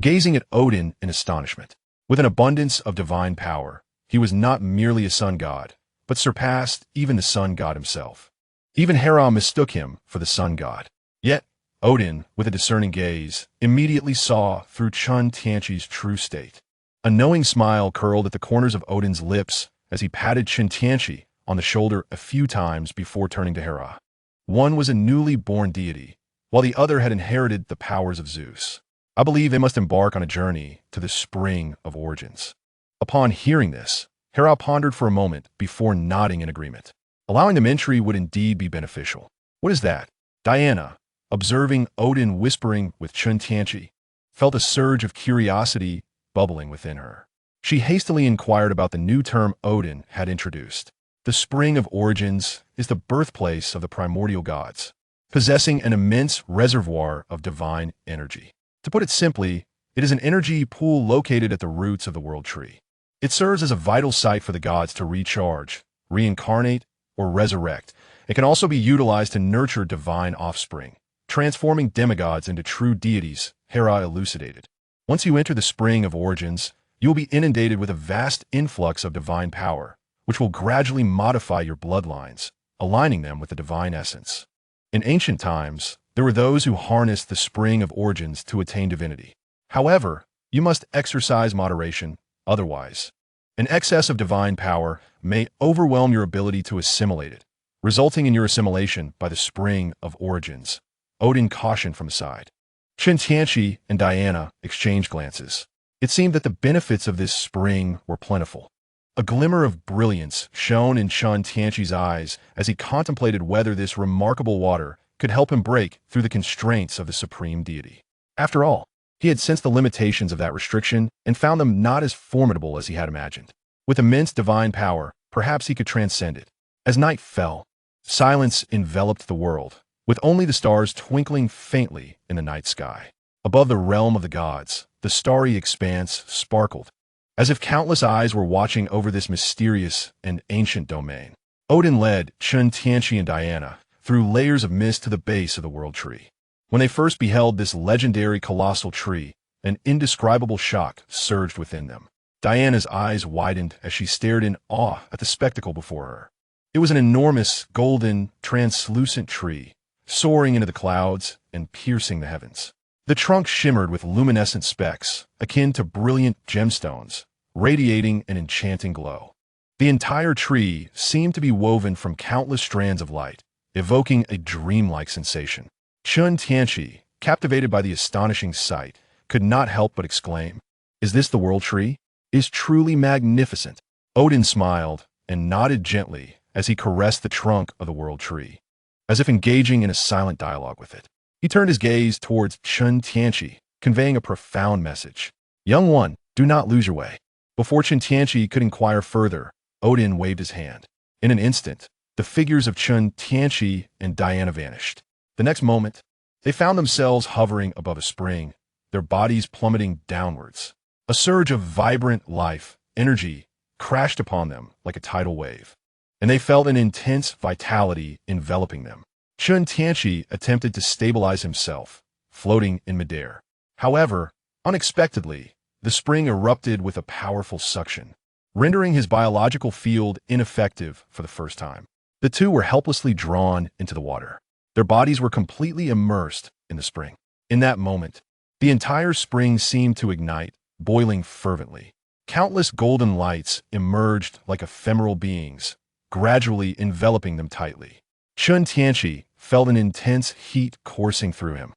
gazing at Odin in astonishment. With an abundance of divine power, he was not merely a sun god, but surpassed even the sun god himself. Even Hera mistook him for the sun god. Yet, Odin, with a discerning gaze, immediately saw through Chen Tianqi's true state. A knowing smile curled at the corners of Odin's lips as he patted Chen Tianqi on the shoulder a few times before turning to Hera. One was a newly born deity, while the other had inherited the powers of Zeus. "I believe they must embark on a journey to the Spring of Origins." Upon hearing this, Hera pondered for a moment before nodding in agreement. Allowing them entry would indeed be beneficial. "What is that?" Diana, observing Odin whispering with Chen Tianqi, felt a surge of curiosity bubbling within her. She hastily inquired about the new term Odin had introduced. The Spring of Origins is the birthplace of the primordial gods, possessing an immense reservoir of divine energy. To put it simply, it is an energy pool located at the roots of the world tree. It serves as a vital site for the gods to recharge, reincarnate, or resurrect. It can also be utilized to nurture divine offspring, transforming demigods into true deities, Hera elucidated. Once you enter the Spring of Origins, you will be inundated with a vast influx of divine power, which will gradually modify your bloodlines, aligning them with the divine essence. In ancient times, there were those who harnessed the Spring of Origins to attain divinity. However, you must exercise moderation, otherwise, an excess of divine power may overwhelm your ability to assimilate it, resulting in your assimilation by the Spring of Origins. Odin cautioned from the side. Chen Tianqi and Diana exchanged glances. It seemed that the benefits of this spring were plentiful. A glimmer of brilliance shone in Chen Tianqi's eyes as he contemplated whether this remarkable water could help him break through the constraints of the supreme deity. After all, he had sensed the limitations of that restriction and found them not as formidable as he had imagined. With immense divine power, perhaps he could transcend it. As night fell, silence enveloped the world, with only the stars twinkling faintly in the night sky. Above the realm of the gods, the starry expanse sparkled, as if countless eyes were watching over this mysterious and ancient domain. Odin led Chen Tianqi and Diana through layers of mist to the base of the world tree. When they first beheld this legendary colossal tree, an indescribable shock surged within them. Diana's eyes widened as she stared in awe at the spectacle before her. It was an enormous, golden, translucent tree, soaring into the clouds and piercing the heavens. The trunk shimmered with luminescent specks, akin to brilliant gemstones, radiating an enchanting glow. The entire tree seemed to be woven from countless strands of light, evoking a dreamlike sensation. Chen Tianqi, captivated by the astonishing sight, could not help but exclaim, "Is this the world tree? Is truly magnificent." Odin smiled and nodded gently as he caressed the trunk of the world tree, as if engaging in a silent dialogue with it. He turned his gaze towards Chen Tianqi, conveying a profound message. "Young one, do not lose your way." Before Chen Tianqi could inquire further, Odin waved his hand. In an instant, the figures of Chen Tianqi and Diana vanished. The next moment, they found themselves hovering above a spring, their bodies plummeting downwards. A surge of vibrant life, energy, crashed upon them like a tidal wave, and they felt an intense vitality enveloping them. Chen Tianqi attempted to stabilize himself, floating in midair. However, unexpectedly, the spring erupted with a powerful suction, rendering his biological field ineffective for the first time. The two were helplessly drawn into the water. Their bodies were completely immersed in the spring. In that moment, the entire spring seemed to ignite, boiling fervently. Countless golden lights emerged like ephemeral beings, gradually enveloping them tightly. Chen Tianqi felt an intense heat coursing through him,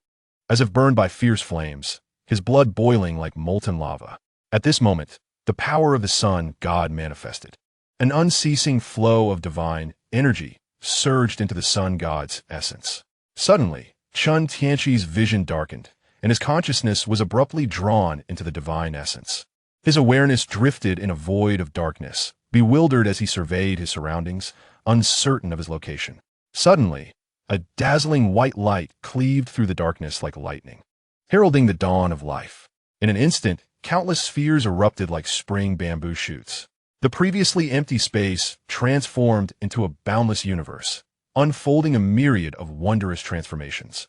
as if burned by fierce flames, his blood boiling like molten lava. At this moment, the power of the sun god manifested. An unceasing flow of divine energy surged into the sun god's essence. Suddenly, Chen Tianqi's vision darkened, and his consciousness was abruptly drawn into the divine essence. His awareness drifted in a void of darkness, bewildered as he surveyed his surroundings, uncertain of his location. Suddenly, a dazzling white light cleaved through the darkness like lightning, heralding the dawn of life. In an instant, countless spheres erupted like spring bamboo shoots. The previously empty space transformed into a boundless universe, unfolding a myriad of wondrous transformations.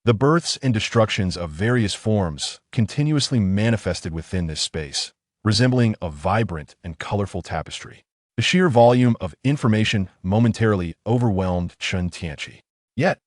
The births and destructions of various forms continuously manifested within this space, resembling a vibrant and colorful tapestry. The sheer volume of information momentarily overwhelmed Chen Tianqi. Yet,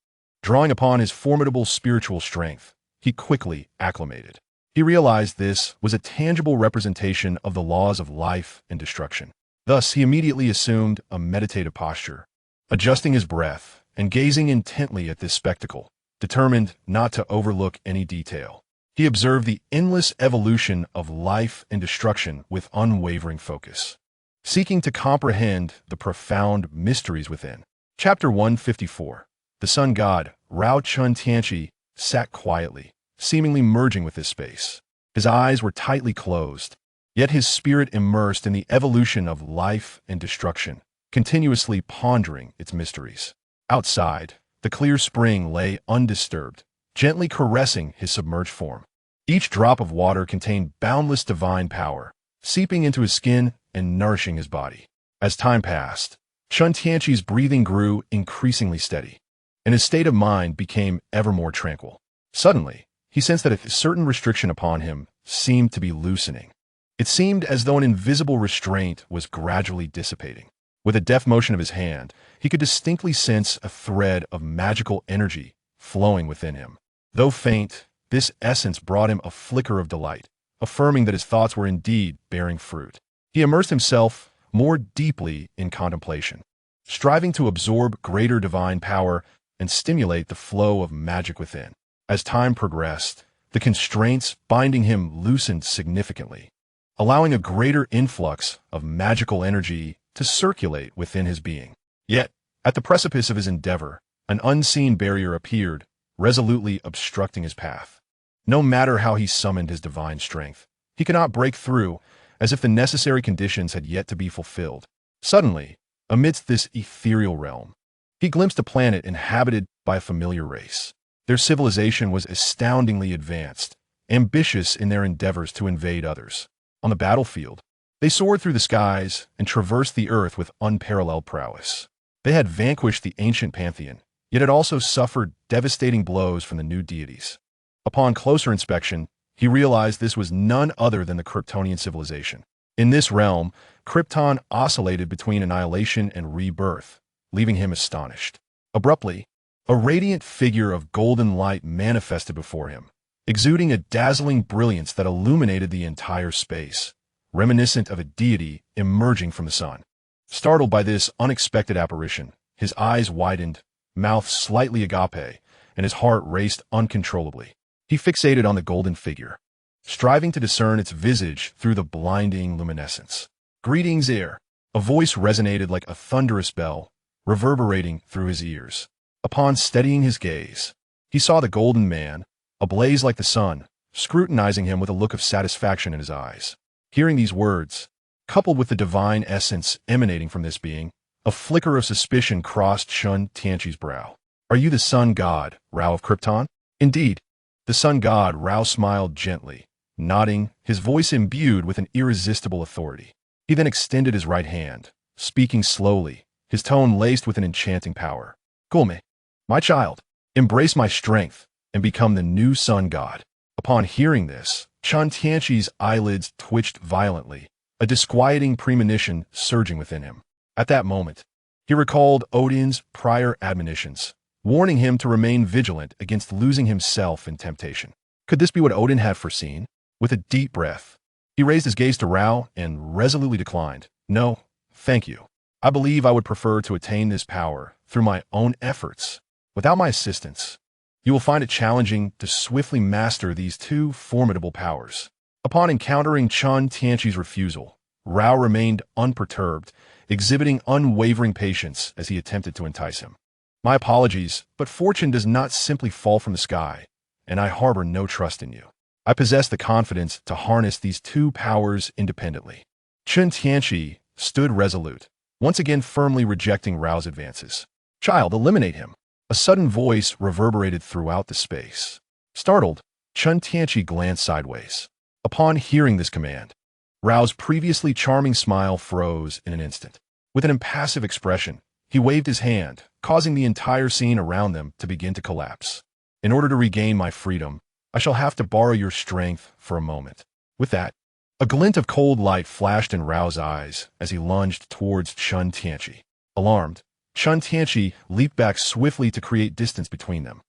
drawing upon his formidable spiritual strength, he quickly acclimated. He realized this was a tangible representation of the laws of life and destruction. Thus, he immediately assumed a meditative posture, adjusting his breath and gazing intently at this spectacle, determined not to overlook any detail. He observed the endless evolution of life and destruction with unwavering focus, seeking to comprehend the profound mysteries within. Chapter 154. The sun god, Rao Chen Tianqi, sat quietly, seemingly merging with his space. His eyes were tightly closed, yet his spirit immersed in the evolution of life and destruction, continuously pondering its mysteries. Outside, the clear spring lay undisturbed, gently caressing his submerged form. Each drop of water contained boundless divine power, seeping into his skin and nourishing his body. As time passed, Chen Tianqi's breathing grew increasingly steady, and his state of mind became ever more tranquil. Suddenly, he sensed that a certain restriction upon him seemed to be loosening. It seemed as though an invisible restraint was gradually dissipating. With a deft motion of his hand, he could distinctly sense a thread of magical energy flowing within him. Though faint, this essence brought him a flicker of delight, affirming that his thoughts were indeed bearing fruit. He immersed himself more deeply in contemplation, striving to absorb greater divine power and stimulate the flow of magic within. As time progressed, the constraints binding him loosened significantly, allowing a greater influx of magical energy to circulate within his being. Yet, at the precipice of his endeavor, an unseen barrier appeared, resolutely obstructing his path. No matter how he summoned his divine strength, he could not break through, as if the necessary conditions had yet to be fulfilled. Suddenly, amidst this ethereal realm, he glimpsed a planet inhabited by a familiar race. Their civilization was astoundingly advanced, ambitious in their endeavors to invade others. On the battlefield, they soared through the skies and traversed the earth with unparalleled prowess. They had vanquished the ancient pantheon, yet had also suffered devastating blows from the new deities. Upon closer inspection, he realized this was none other than the Kryptonian civilization. In this realm, Krypton oscillated between annihilation and rebirth, leaving him astonished. Abruptly, a radiant figure of golden light manifested before him, exuding a dazzling brilliance that illuminated the entire space, reminiscent of a deity emerging from the sun. Startled by this unexpected apparition, his eyes widened, mouth slightly agape, and his heart raced uncontrollably. He fixated on the golden figure, striving to discern its visage through the blinding luminescence. "Greetings, heir." A voice resonated like a thunderous bell, reverberating through his ears. Upon steadying his gaze, he saw the golden man, ablaze like the sun, scrutinizing him with a look of satisfaction in his eyes. Hearing these words, coupled with the divine essence emanating from this being, a flicker of suspicion crossed Chen Tianqi's brow. "Are you the sun god, Rao of Krypton?" "Indeed." The sun god Rao smiled gently, nodding, his voice imbued with an irresistible authority. He then extended his right hand, speaking slowly, his tone laced with an enchanting power. "Gulme, my child, embrace my strength and become the new sun god." Upon hearing this, Chen Tianqi's eyelids twitched violently, a disquieting premonition surging within him. At that moment, he recalled Odin's prior admonitions, warning him to remain vigilant against losing himself in temptation. Could this be what Odin had foreseen? With a deep breath, he raised his gaze to Rao and resolutely declined. "No, thank you. I believe I would prefer to attain this power through my own efforts. Without my assistance, you will find it challenging to swiftly master these two formidable powers." Upon encountering Chen Tianqi's refusal, Rao remained unperturbed, exhibiting unwavering patience as he attempted to entice him. "My apologies, but fortune does not simply fall from the sky, and I harbor no trust in you. I possess the confidence to harness these two powers independently." Chen Tianqi stood resolute, once again firmly rejecting Rao's advances. "Child, eliminate him." A sudden voice reverberated throughout the space. Startled, Chen Tianqi glanced sideways. Upon hearing this command, Rao's previously charming smile froze in an instant. With an impassive expression, he waved his hand, causing the entire scene around them to begin to collapse. "In order to regain my freedom, I shall have to borrow your strength for a moment." With that, a glint of cold light flashed in Rao's eyes as he lunged towards Chen Tianqi. Alarmed, Chen Tianqi leaped back swiftly to create distance between them.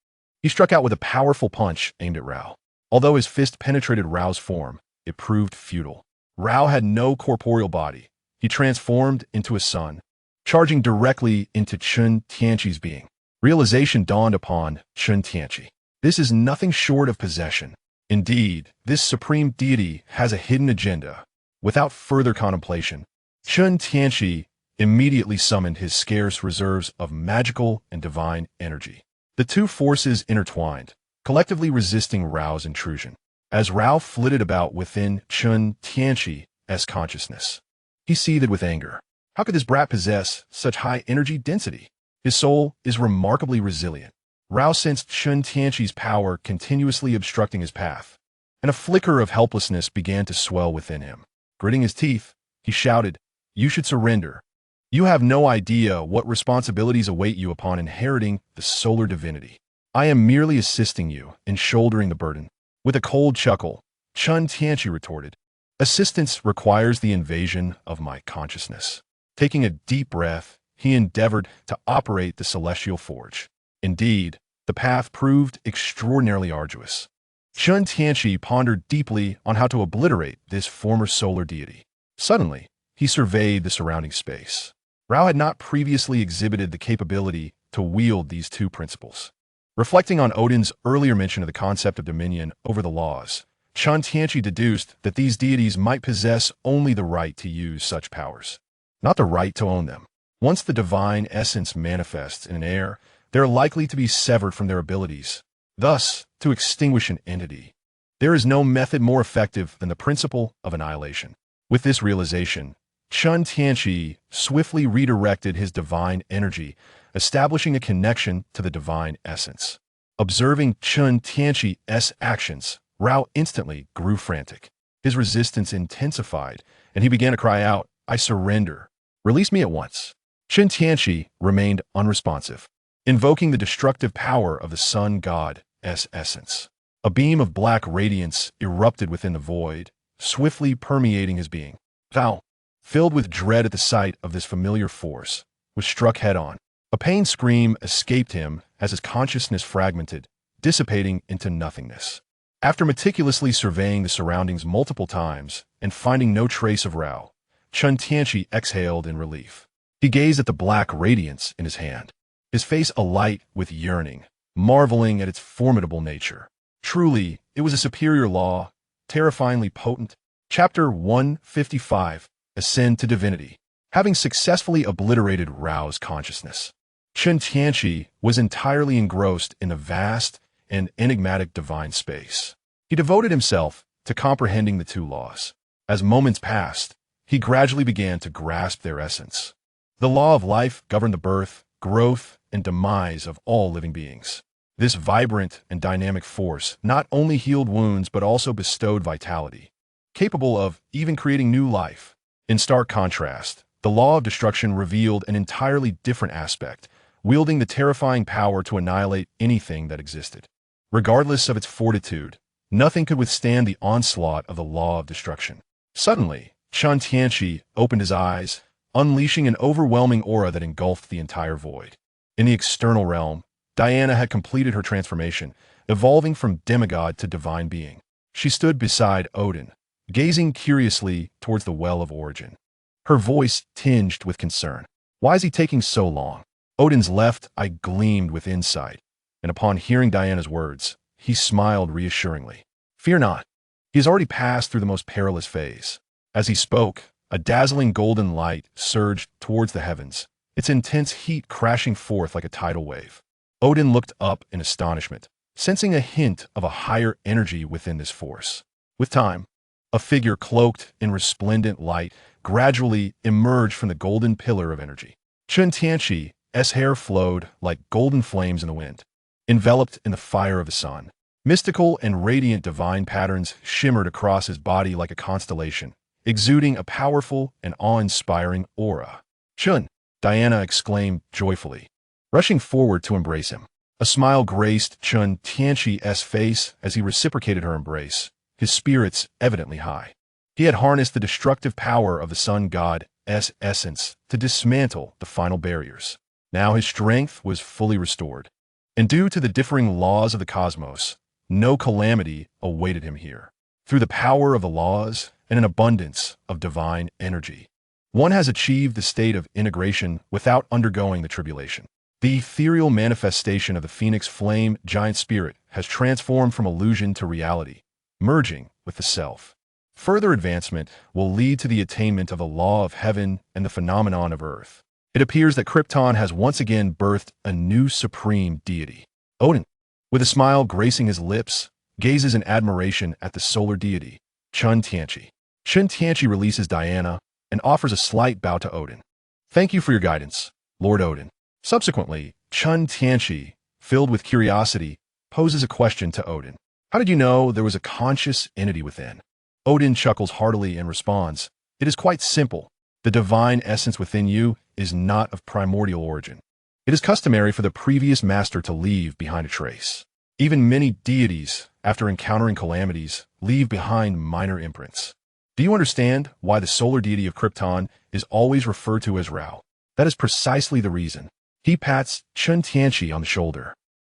He struck out with a powerful punch aimed at Rao. Although his fist penetrated Rao's form, it proved futile. Rao had no corporeal body. He transformed into a sun, charging directly into Chen Tianqi's being. Realization dawned upon Chen Tianqi. This is nothing short of possession. Indeed, this supreme deity has a hidden agenda. Without further contemplation, Chen Tianqi immediately summoned his scarce reserves of magical and divine energy. The two forces intertwined, collectively resisting Rao's intrusion. As Rao flitted about within Chen Tianqi's consciousness, he seethed with anger. How could this brat possess such high energy density? His soul is remarkably resilient. Rao sensed Chen Tianqi's power continuously obstructing his path, and a flicker of helplessness began to swell within him. Gritting his teeth, he shouted, "You should surrender. You have no idea what responsibilities await you upon inheriting the solar divinity. I am merely assisting you in shouldering the burden." With a cold chuckle, Chen Tianqi retorted, "Assistance requires the invasion of my consciousness." Taking a deep breath, he endeavored to operate the celestial forge. Indeed, the path proved extraordinarily arduous. Chen Tianqi pondered deeply on how to obliterate this former solar deity. Suddenly, he surveyed the surrounding space. Rao had not previously exhibited the capability to wield these two principles. Reflecting on Odin's earlier mention of the concept of dominion over the laws, Chen Tianqi deduced that these deities might possess only the right to use such powers, not the right to own them. Once the divine essence manifests in an heir, they are likely to be severed from their abilities, thus to extinguish an entity. There is no method more effective than the principle of annihilation. With this realization, Chen Tianqi swiftly redirected his divine energy, establishing a connection to the divine essence. Observing Chen Tianqi's actions, Rao instantly grew frantic. His resistance intensified, and he began to cry out, "I surrender. Release me at once." Chen Tianqi remained unresponsive, invoking the destructive power of the sun god's essence. A beam of black radiance erupted within the void, swiftly permeating his being. Rao, filled with dread at the sight of this familiar force, was struck head-on. A pained scream escaped him as his consciousness fragmented, dissipating into nothingness. After meticulously surveying the surroundings multiple times and finding no trace of Rao, Chen Tianqi exhaled in relief. He gazed at the black radiance in his hand, his face alight with yearning, marveling at its formidable nature. Truly, it was a superior law, terrifyingly potent. Chapter 155, Ascend to Divinity. Having successfully obliterated Rao's consciousness, Chen Tianqi was entirely engrossed in the vast and enigmatic divine space. He devoted himself to comprehending the two laws. As moments passed, he gradually began to grasp their essence. The law of life governed the birth, growth, and demise of all living beings. This vibrant and dynamic force not only healed wounds but also bestowed vitality, capable of even creating new life. In stark contrast, the law of destruction revealed an entirely different aspect, wielding the terrifying power to annihilate anything that existed. Regardless of its fortitude, nothing could withstand the onslaught of the law of destruction. Suddenly, Chen Tianqi opened his eyes, unleashing an overwhelming aura that engulfed the entire void. In the external realm, Diana had completed her transformation, evolving from demigod to divine being. She stood beside Odin, gazing curiously towards the well of origin. Her voice tinged with concern. Why is he taking so long? Odin's left eye gleamed with insight, and upon hearing Diana's words, he smiled reassuringly. Fear not. He has already passed through the most perilous phase. As he spoke, a dazzling golden light surged towards the heavens, its intense heat crashing forth like a tidal wave. Odin looked up in astonishment, sensing a hint of a higher energy within this force. With time, a figure cloaked in resplendent light gradually emerged from the golden pillar of energy. Chen Tianqi's hair flowed like golden flames in the wind, enveloped in the fire of the sun. Mystical and radiant divine patterns shimmered across his body like a constellation, exuding a powerful and awe-inspiring aura. Chen, Diana exclaimed joyfully, rushing forward to embrace him. A smile graced Chen Tianqi's face as he reciprocated her embrace, his spirits evidently high. He had harnessed the destructive power of the sun god's essence to dismantle the final barriers. Now his strength was fully restored, and due to the differing laws of the cosmos, no calamity awaited him here. Through the power of the laws and an abundance of divine energy, one has achieved the state of integration without undergoing the tribulation. The ethereal manifestation of the phoenix flame giant spirit has transformed from illusion to reality, merging with the self. Further advancement will lead to the attainment of the law of heaven and the phenomenon of earth. It appears that Krypton has once again birthed a new supreme deity. Odin, with a smile gracing his lips, gazes in admiration at the solar deity, Chen Tianqi. Chen Tianqi releases Diana and offers a slight bow to Odin. Thank you for your guidance, Lord Odin. Subsequently, Chen Tianqi, filled with curiosity, poses a question to Odin. How did you know there was a conscious entity within? Odin chuckles heartily and responds, it is quite simple. The divine essence within you is not of primordial origin. It is customary for the previous master to leave behind a trace. Even many deities, after encountering calamities, leave behind minor imprints. Do you understand why the solar deity of Krypton is always referred to as Rao? That is precisely the reason. He pats Chen Tianqi on the shoulder,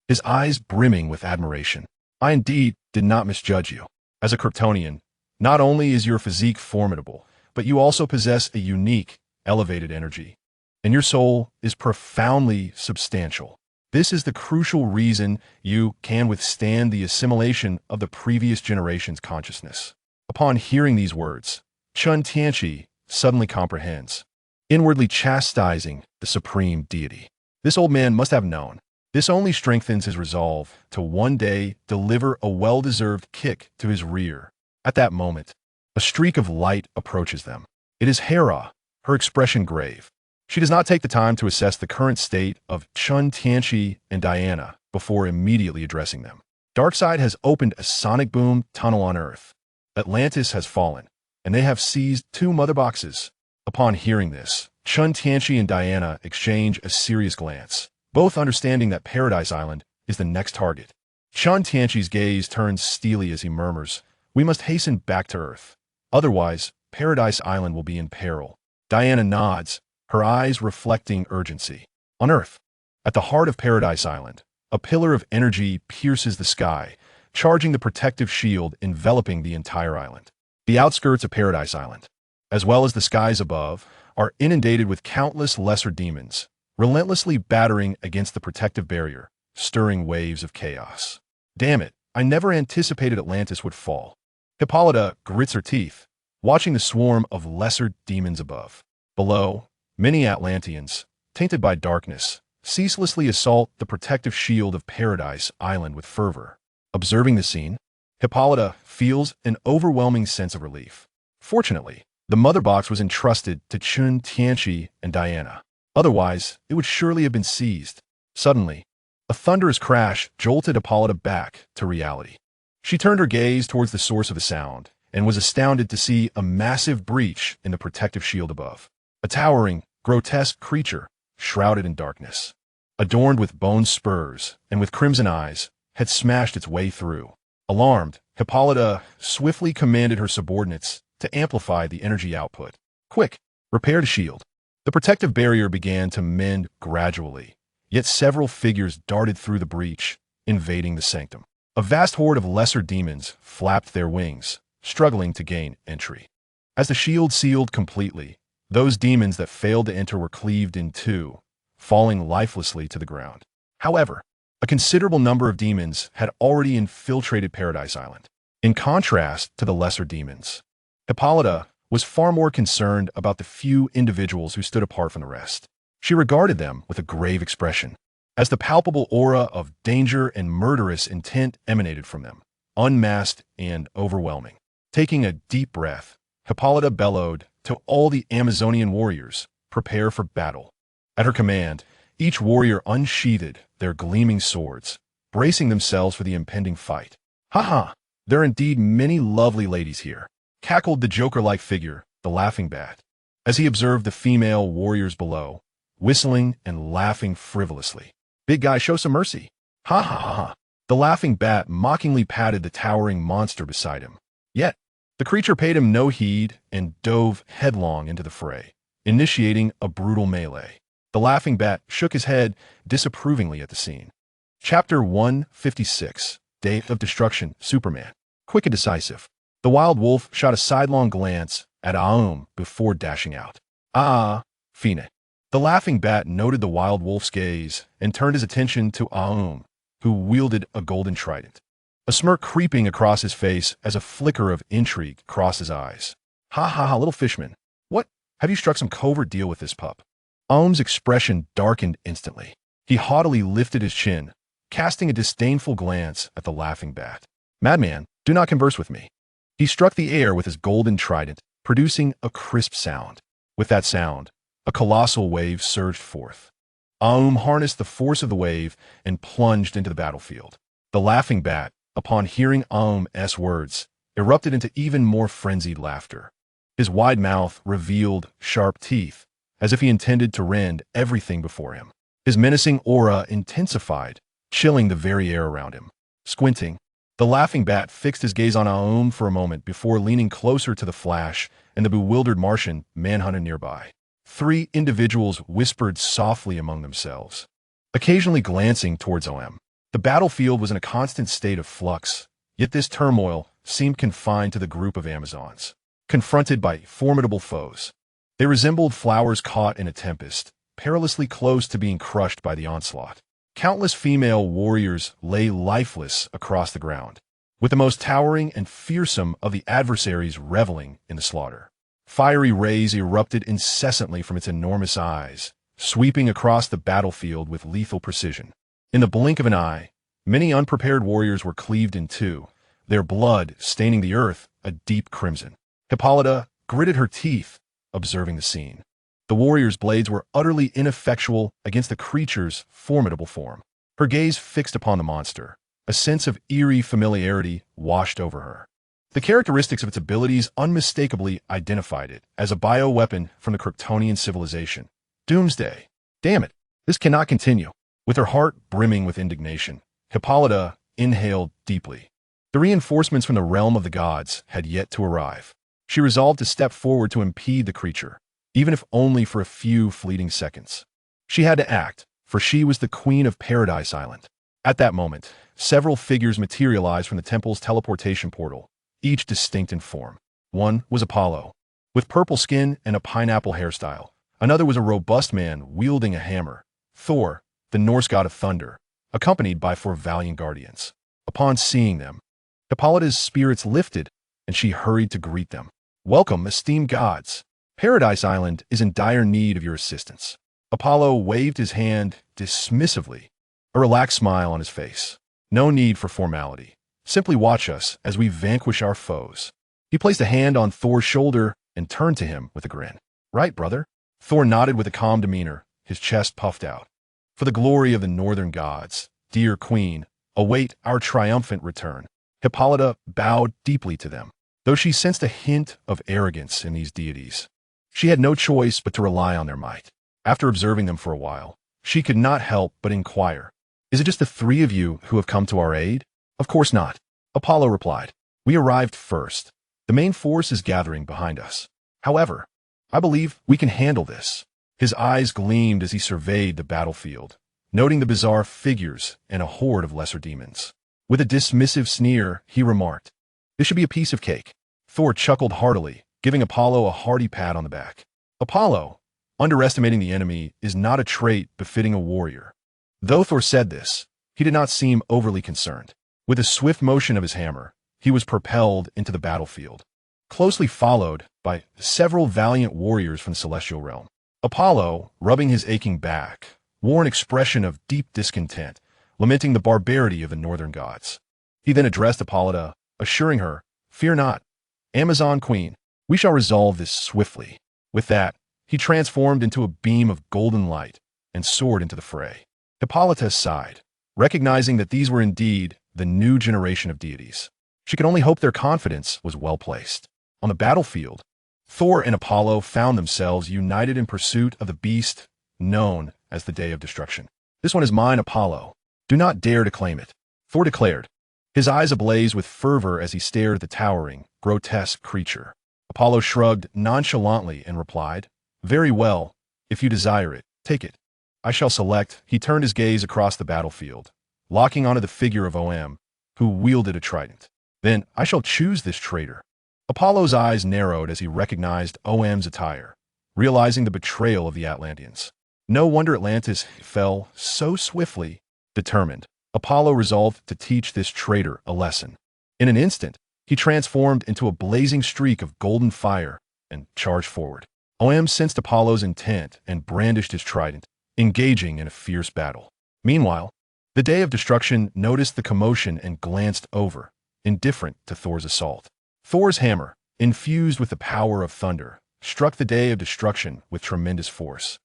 his eyes brimming with admiration. I indeed did not misjudge you. As a Kryptonian, not only is your physique formidable, but you also possess a unique, elevated energy, and your soul is profoundly substantial. This is the crucial reason you can withstand the assimilation of the previous generation's consciousness. Upon hearing these words, Chen Tianqi suddenly comprehends, inwardly chastising the supreme deity. This old man must have known. This only strengthens his resolve to one day deliver a well-deserved kick to his rear. At that moment, a streak of light approaches them. It is Hera, her expression grave. She does not take the time to assess the current state of Chen Tianqi and Diana before immediately addressing them. Darkseid has opened a sonic boom tunnel on Earth. Atlantis has fallen, and they have seized 2 mother boxes. Upon hearing this, Chen Tianqi and Diana exchange a serious glance, both understanding that Paradise Island is the next target. Chen Tianqi's gaze turns steely as he murmurs, we must hasten back to Earth. Otherwise, Paradise Island will be in peril. Diana nods, her eyes reflecting urgency. On Earth, at the heart of Paradise Island, a pillar of energy pierces the sky, charging the protective shield enveloping the entire island. The outskirts of Paradise Island, as well as the skies above, are inundated with countless lesser demons, relentlessly battering against the protective barrier, stirring waves of chaos. Damn it, I never anticipated Atlantis would fall. Hippolyta grits her teeth, watching the swarm of lesser demons above. Below, many Atlanteans, tainted by darkness, ceaselessly assault the protective shield of Paradise Island with fervor. Observing the scene, Hippolyta feels an overwhelming sense of relief. Fortunately, the mother box was entrusted to Chen Tianqi and Diana. Otherwise, it would surely have been seized. Suddenly, a thunderous crash jolted Hippolyta back to reality. She turned her gaze towards the source of the sound and was astounded to see a massive breach in the protective shield above. A towering, grotesque creature, shrouded in darkness, adorned with bone spurs and with crimson eyes, had smashed its way through. Alarmed, Hippolyta swiftly commanded her subordinates to amplify the energy output. Quick, repair the shield. The protective barrier began to mend gradually, yet several figures darted through the breach, invading the sanctum. A vast horde of lesser demons flapped their wings, struggling to gain entry. As the shield sealed completely, those demons that failed to enter were cleaved in two, falling lifelessly to the ground. However, a considerable number of demons had already infiltrated Paradise Island. In contrast to the lesser demons, Hippolyta was far more concerned about the few individuals who stood apart from the rest. She regarded them with a grave expression, as the palpable aura of danger and murderous intent emanated from them, unmasked and overwhelming. Taking a deep breath, Hippolyta bellowed to all the Amazonian warriors, "Prepare for battle." At her command, each warrior unsheathed their gleaming swords, bracing themselves for the impending fight. "Ha ha! There are indeed many lovely ladies here," cackled the Joker-like figure, the Laughing Bat, as he observed the female warriors below, whistling and laughing frivolously. "Big guy, show some mercy." "Ha ha ha ha." The Laughing Bat mockingly patted the towering monster beside him. Yet, the creature paid him no heed and dove headlong into the fray, initiating a brutal melee. The Laughing Bat shook his head disapprovingly at the scene. Chapter 156, Day of Destruction, Superman. Quick and decisive. The Wild Wolf shot a sidelong glance at Aum before dashing out. Fine. The Laughing Bat noted the Wild Wolf's gaze and turned his attention to Aum, who wielded a golden trident, a smirk creeping across his face as a flicker of intrigue crossed his eyes. "Ha ha ha, little fishman. What? Have you struck some covert deal with this pup?" Aum's expression darkened instantly. He haughtily lifted his chin, casting a disdainful glance at the Laughing Bat. "Madman, do not converse with me." He struck the air with his golden trident, producing a crisp sound. With that sound, a colossal wave surged forth. Aum harnessed the force of the wave and plunged into the battlefield. The Laughing Bat, upon hearing Aum's words, erupted into even more frenzied laughter. His wide mouth revealed sharp teeth, as if he intended to rend everything before him. His menacing aura intensified, chilling the very air around him. Squinting, the Laughing Bat fixed his gaze on Aum for a moment before leaning closer to the Flash and the bewildered Martian manhunted nearby. Three individuals whispered softly among themselves, occasionally glancing towards Aum. The battlefield was in a constant state of flux, yet this turmoil seemed confined to the group of Amazons, confronted by formidable foes. They resembled flowers caught in a tempest, perilously close to being crushed by the onslaught. Countless female warriors lay lifeless across the ground, with the most towering and fearsome of the adversaries reveling in the slaughter. Fiery rays erupted incessantly from its enormous eyes, sweeping across the battlefield with lethal precision. In the blink of an eye, many unprepared warriors were cleaved in two, their blood staining the earth a deep crimson. Hippolyta gritted her teeth, observing the scene. The warrior's blades were utterly ineffectual against the creature's formidable form. Her gaze fixed upon the monster. A sense of eerie familiarity washed over her. The characteristics of its abilities unmistakably identified it as a bioweapon from the Kryptonian civilization. Doomsday. Damn it, this cannot continue. With her heart brimming with indignation, Hippolyta inhaled deeply. The reinforcements from the realm of the gods had yet to arrive. She resolved to step forward to impede the creature, even if only for a few fleeting seconds. She had to act, for she was the queen of Paradise Island. At that moment, several figures materialized from the temple's teleportation portal, each distinct in form. One was Apollo, with purple skin and a pineapple hairstyle. Another was a robust man wielding a hammer, Thor, the Norse god of thunder, accompanied by four valiant guardians. Upon seeing them, Hippolyta's spirits lifted and she hurried to greet them. "Welcome, esteemed gods. Paradise Island is in dire need of your assistance." Apollo waved his hand dismissively, a relaxed smile on his face. "No need for formality. Simply watch us as we vanquish our foes." He placed a hand on Thor's shoulder and turned to him with a grin. "Right, brother?" Thor nodded with a calm demeanor, his chest puffed out. "For the glory of the northern gods, dear queen, await our triumphant return." Hippolyta bowed deeply to them, though she sensed a hint of arrogance in these deities. She had no choice but to rely on their might. After observing them for a while, she could not help but inquire, "Is it just the three of you who have come to our aid?" "Of course not," Apollo replied. "We arrived first. The main force is gathering behind us. However, I believe we can handle this." His eyes gleamed as he surveyed the battlefield, noting the bizarre figures and a horde of lesser demons. With a dismissive sneer, he remarked, "This should be a piece of cake." Thor chuckled heartily, giving Apollo a hearty pat on the back. Apollo, underestimating the enemy is not a trait befitting a warrior. Though Thor said this, he did not seem overly concerned. With a swift motion of his hammer, he was propelled into the battlefield, closely followed by several valiant warriors from the celestial realm. Apollo, rubbing his aching back, wore an expression of deep discontent, lamenting the barbarity of the northern gods. He then addressed Hippolyta, assuring her, "Fear not, Amazon Queen, we shall resolve this swiftly." With that, he transformed into a beam of golden light and soared into the fray. Hippolyta sighed, recognizing that these were indeed the new generation of deities. She could only hope their confidence was well placed. On the battlefield, Thor and Apollo found themselves united in pursuit of the beast known as the Day of Destruction. "This one is mine, Apollo. Do not dare to claim it," Thor declared, his eyes ablaze with fervor as he stared at the towering, grotesque creature. Apollo shrugged nonchalantly and replied, "Very well. If you desire it, take it. I shall select." He turned his gaze across the battlefield, locking onto the figure of OM, who wielded a trident. "Then I shall choose this traitor." Apollo's eyes narrowed as he recognized OM's attire, realizing the betrayal of the Atlanteans. No wonder Atlantis fell so swiftly. Determined, Apollo resolved to teach this traitor a lesson. In an instant, he transformed into a blazing streak of golden fire and charged forward. OM sensed Apollo's intent and brandished his trident, engaging in a fierce battle. Meanwhile, the Day of Destruction noticed the commotion and glanced over, indifferent to Thor's assault. Thor's hammer, infused with the power of thunder, struck the Day of Destruction with tremendous force,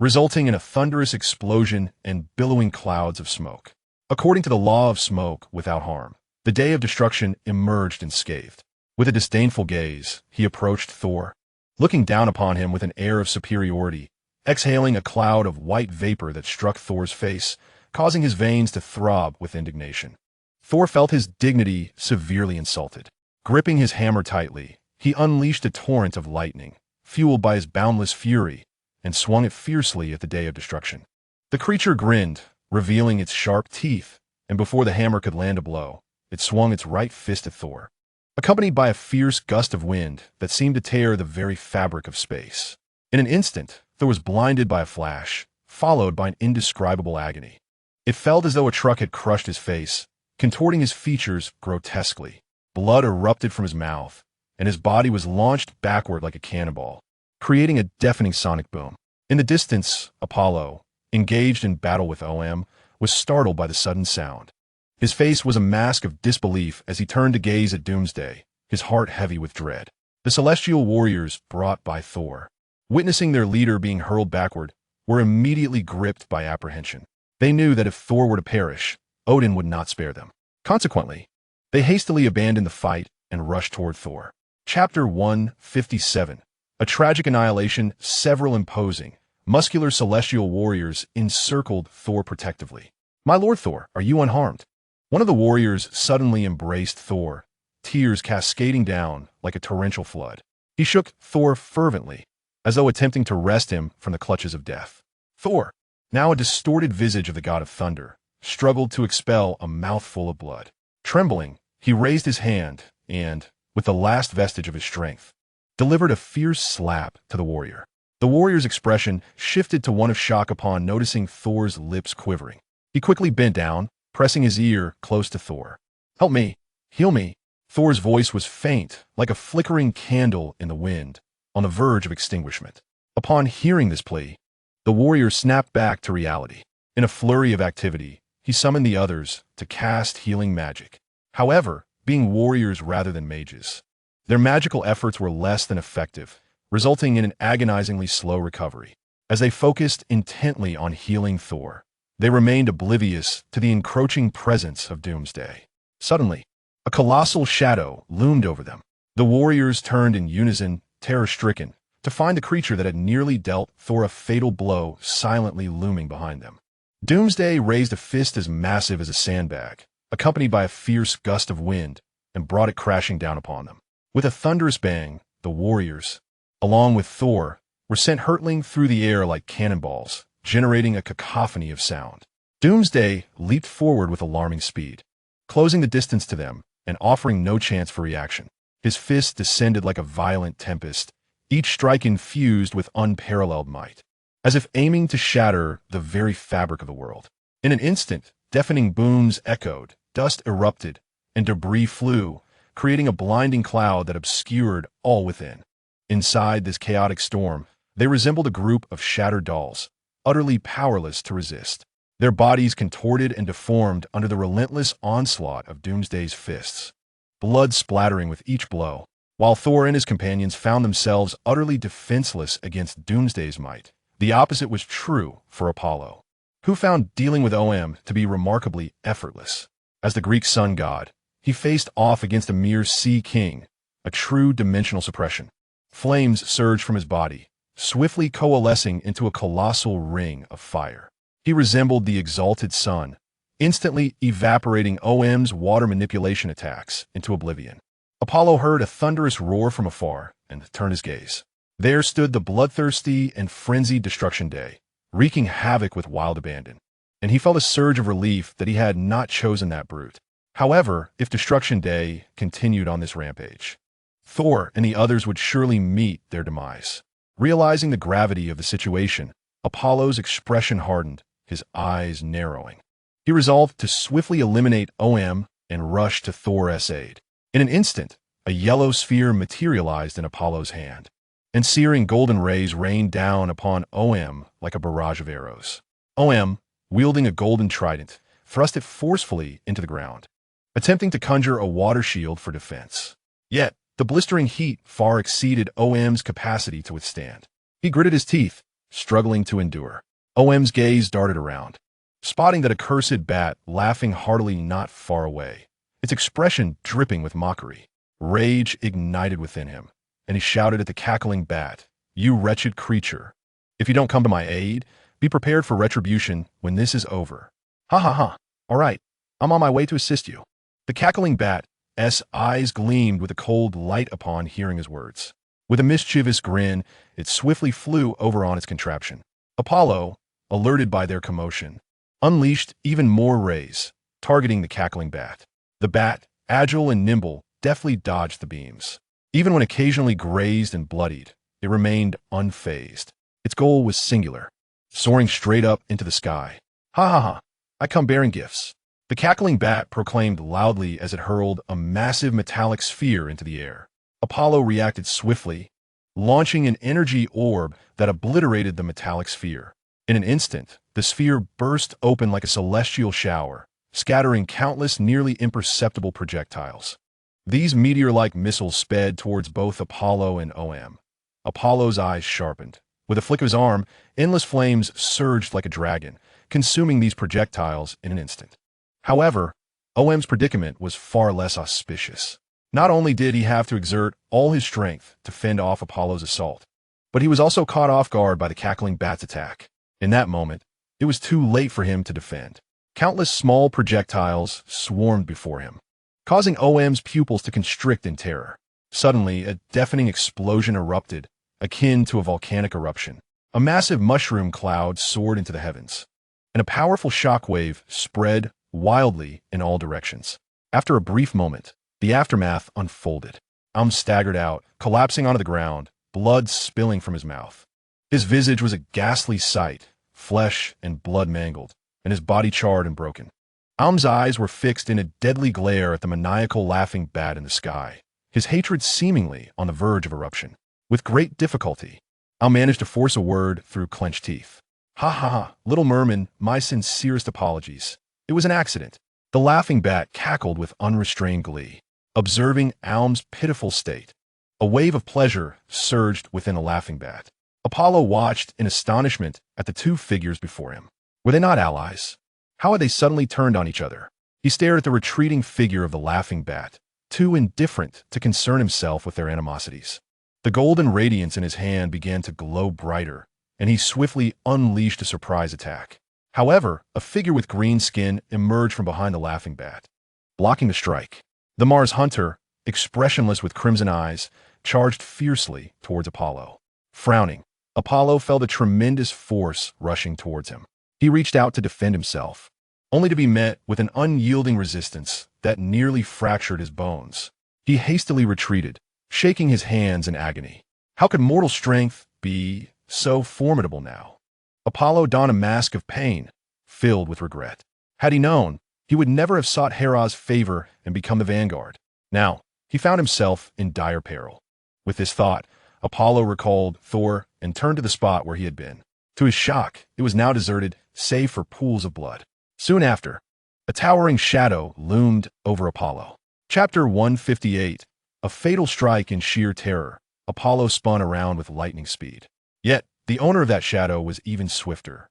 resulting in a thunderous explosion and billowing clouds of smoke. According to the law of smoke without harm, the Day of Destruction emerged unscathed. With a disdainful gaze, he approached Thor, looking down upon him with an air of superiority, exhaling a cloud of white vapor that struck Thor's face, causing his veins to throb with indignation. Thor felt his dignity severely insulted. Gripping his hammer tightly, he unleashed a torrent of lightning, fueled by his boundless fury, and swung it fiercely at the Day of Destruction. The creature grinned, revealing its sharp teeth, and before the hammer could land a blow, it swung its right fist at Thor, accompanied by a fierce gust of wind that seemed to tear the very fabric of space. In an instant, Thor was blinded by a flash, followed by an indescribable agony. It felt as though a truck had crushed his face, contorting his features grotesquely. Blood erupted from his mouth, and his body was launched backward like a cannonball, creating a deafening sonic boom. In the distance, Apollo, engaged in battle with OM, was startled by the sudden sound. His face was a mask of disbelief as he turned to gaze at Doomsday, his heart heavy with dread. The celestial warriors brought by Thor, witnessing their leader being hurled backward, were immediately gripped by apprehension. They knew that if Thor were to perish, Odin would not spare them. Consequently, they hastily abandoned the fight and rushed toward Thor. Chapter 157. A tragic annihilation. Several imposing, muscular celestial warriors encircled Thor protectively. "My lord Thor, are you unharmed?" One of the warriors suddenly embraced Thor, tears cascading down like a torrential flood. He shook Thor fervently, as though attempting to wrest him from the clutches of death. Thor, now a distorted visage of the god of thunder, struggled to expel a mouthful of blood. Trembling, he raised his hand and, with the last vestige of his strength, delivered a fierce slap to the warrior. The warrior's expression shifted to one of shock upon noticing Thor's lips quivering. He quickly bent down, pressing his ear close to Thor. "Help me! Heal me!" Thor's voice was faint, like a flickering candle in the wind, on the verge of extinguishment. Upon hearing this plea, the warrior snapped back to reality. In a flurry of activity, he summoned the others to cast healing magic. However, being warriors rather than mages, their magical efforts were less than effective, resulting in an agonizingly slow recovery. As they focused intently on healing Thor, they remained oblivious to the encroaching presence of Doomsday. Suddenly, a colossal shadow loomed over them. The warriors turned in unison, terror-stricken, to find the creature that had nearly dealt Thor a fatal blow silently looming behind them. Doomsday raised a fist as massive as a sandbag, accompanied by a fierce gust of wind, and brought it crashing down upon them. With a thunderous bang, the warriors, along with Thor, were sent hurtling through the air like cannonballs, generating a cacophony of sound. Doomsday leaped forward with alarming speed, closing the distance to them and offering no chance for reaction. His fists descended like a violent tempest, each strike infused with unparalleled might, as if aiming to shatter the very fabric of the world. In an instant, deafening booms echoed, dust erupted, and debris flew, creating a blinding cloud that obscured all within. Inside this chaotic storm, they resembled a group of shattered dolls, utterly powerless to resist. Their bodies contorted and deformed under the relentless onslaught of Doomsday's fists, blood splattering with each blow. While Thor and his companions found themselves utterly defenseless against Doomsday's might, the opposite was true for Apollo, who found dealing with OM to be remarkably effortless. As the Greek sun god, he faced off against a mere sea king, a true dimensional suppression. Flames surged from his body, swiftly coalescing into a colossal ring of fire. He resembled the exalted sun, instantly evaporating OM's water manipulation attacks into oblivion. Apollo heard a thunderous roar from afar and turned his gaze. There stood the bloodthirsty and frenzied Destruction Day, wreaking havoc with wild abandon. And he felt a surge of relief that he had not chosen that brute. However, if Destruction Day continued on this rampage, Thor and the others would surely meet their demise. Realizing the gravity of the situation, Apollo's expression hardened, his eyes narrowing. He resolved to swiftly eliminate OM and rush to Thor's aid. In an instant, a yellow sphere materialized in Apollo's hand, and searing golden rays rained down upon OM like a barrage of arrows. OM, wielding a golden trident, thrust it forcefully into the ground, attempting to conjure a water shield for defense. Yet, the blistering heat far exceeded OM's capacity to withstand. He gritted his teeth, struggling to endure. OM's gaze darted around, spotting that accursed bat laughing heartily not far away, its expression dripping with mockery. Rage ignited within him, and he shouted at the cackling bat, "You wretched creature! If you don't come to my aid, be prepared for retribution when this is over." "Ha ha ha! All right, I'm on my way to assist you." The cackling bat's eyes gleamed with a cold light upon hearing his words. With a mischievous grin, it swiftly flew over on its contraption. Apollo, alerted by their commotion, unleashed even more rays, targeting the cackling bat. The bat, agile and nimble, deftly dodged the beams. Even when occasionally grazed and bloodied, it remained unfazed. Its goal was singular, soaring straight up into the sky. "Ha ha ha! I come bearing gifts." The cackling bat proclaimed loudly as it hurled a massive metallic sphere into the air. Apollo reacted swiftly, launching an energy orb that obliterated the metallic sphere. In an instant, the sphere burst open like a celestial shower, scattering countless nearly imperceptible projectiles. These meteor-like missiles sped towards both Apollo and OM. Apollo's eyes sharpened. With a flick of his arm, endless flames surged like a dragon, consuming these projectiles in an instant. However, OM's predicament was far less auspicious. Not only did he have to exert all his strength to fend off Apollo's assault, but he was also caught off guard by the cackling bat's attack. In that moment, it was too late for him to defend. Countless small projectiles swarmed before him, causing OM's pupils to constrict in terror. Suddenly, a deafening explosion erupted, akin to a volcanic eruption. A massive mushroom cloud soared into the heavens, and a powerful shockwave spread wildly in all directions. After a brief moment, the aftermath unfolded. Staggered out, collapsing onto the ground, blood spilling from his mouth. His visage was a ghastly sight, flesh and blood mangled, and his body charred and broken. Aum's eyes were fixed in a deadly glare at the maniacal laughing bat in the sky, his hatred seemingly on the verge of eruption. With great difficulty, Aum managed to force a word through clenched teeth. Ha ha ha, little merman, my sincerest apologies. It was an accident. The laughing bat cackled with unrestrained glee, observing Aum's pitiful state. A wave of pleasure surged within the laughing bat. Apollo watched in astonishment at the two figures before him. Were they not allies? How had they suddenly turned on each other? He stared at the retreating figure of the laughing bat, too indifferent to concern himself with their animosities. The golden radiance in his hand began to glow brighter, and he swiftly unleashed a surprise attack. However, a figure with green skin emerged from behind the laughing bat, blocking the strike. The Mars hunter, expressionless with crimson eyes, charged fiercely towards Apollo. Frowning, Apollo felt a tremendous force rushing towards him. He reached out to defend himself, only to be met with an unyielding resistance that nearly fractured his bones. He hastily retreated, shaking his hands in agony. How could mortal strength be so formidable now? Apollo donned a mask of pain, filled with regret. Had he known, he would never have sought Hera's favor and become the vanguard. Now, he found himself in dire peril. With this thought, Apollo recalled Thor and turned to the spot where he had been. To his shock, it was now deserted, save for pools of blood. Soon after, a towering shadow loomed over Apollo. Chapter 158, A Fatal Strike in Sheer Terror. Apollo spun around with lightning speed. Yet, the owner of that shadow was even swifter.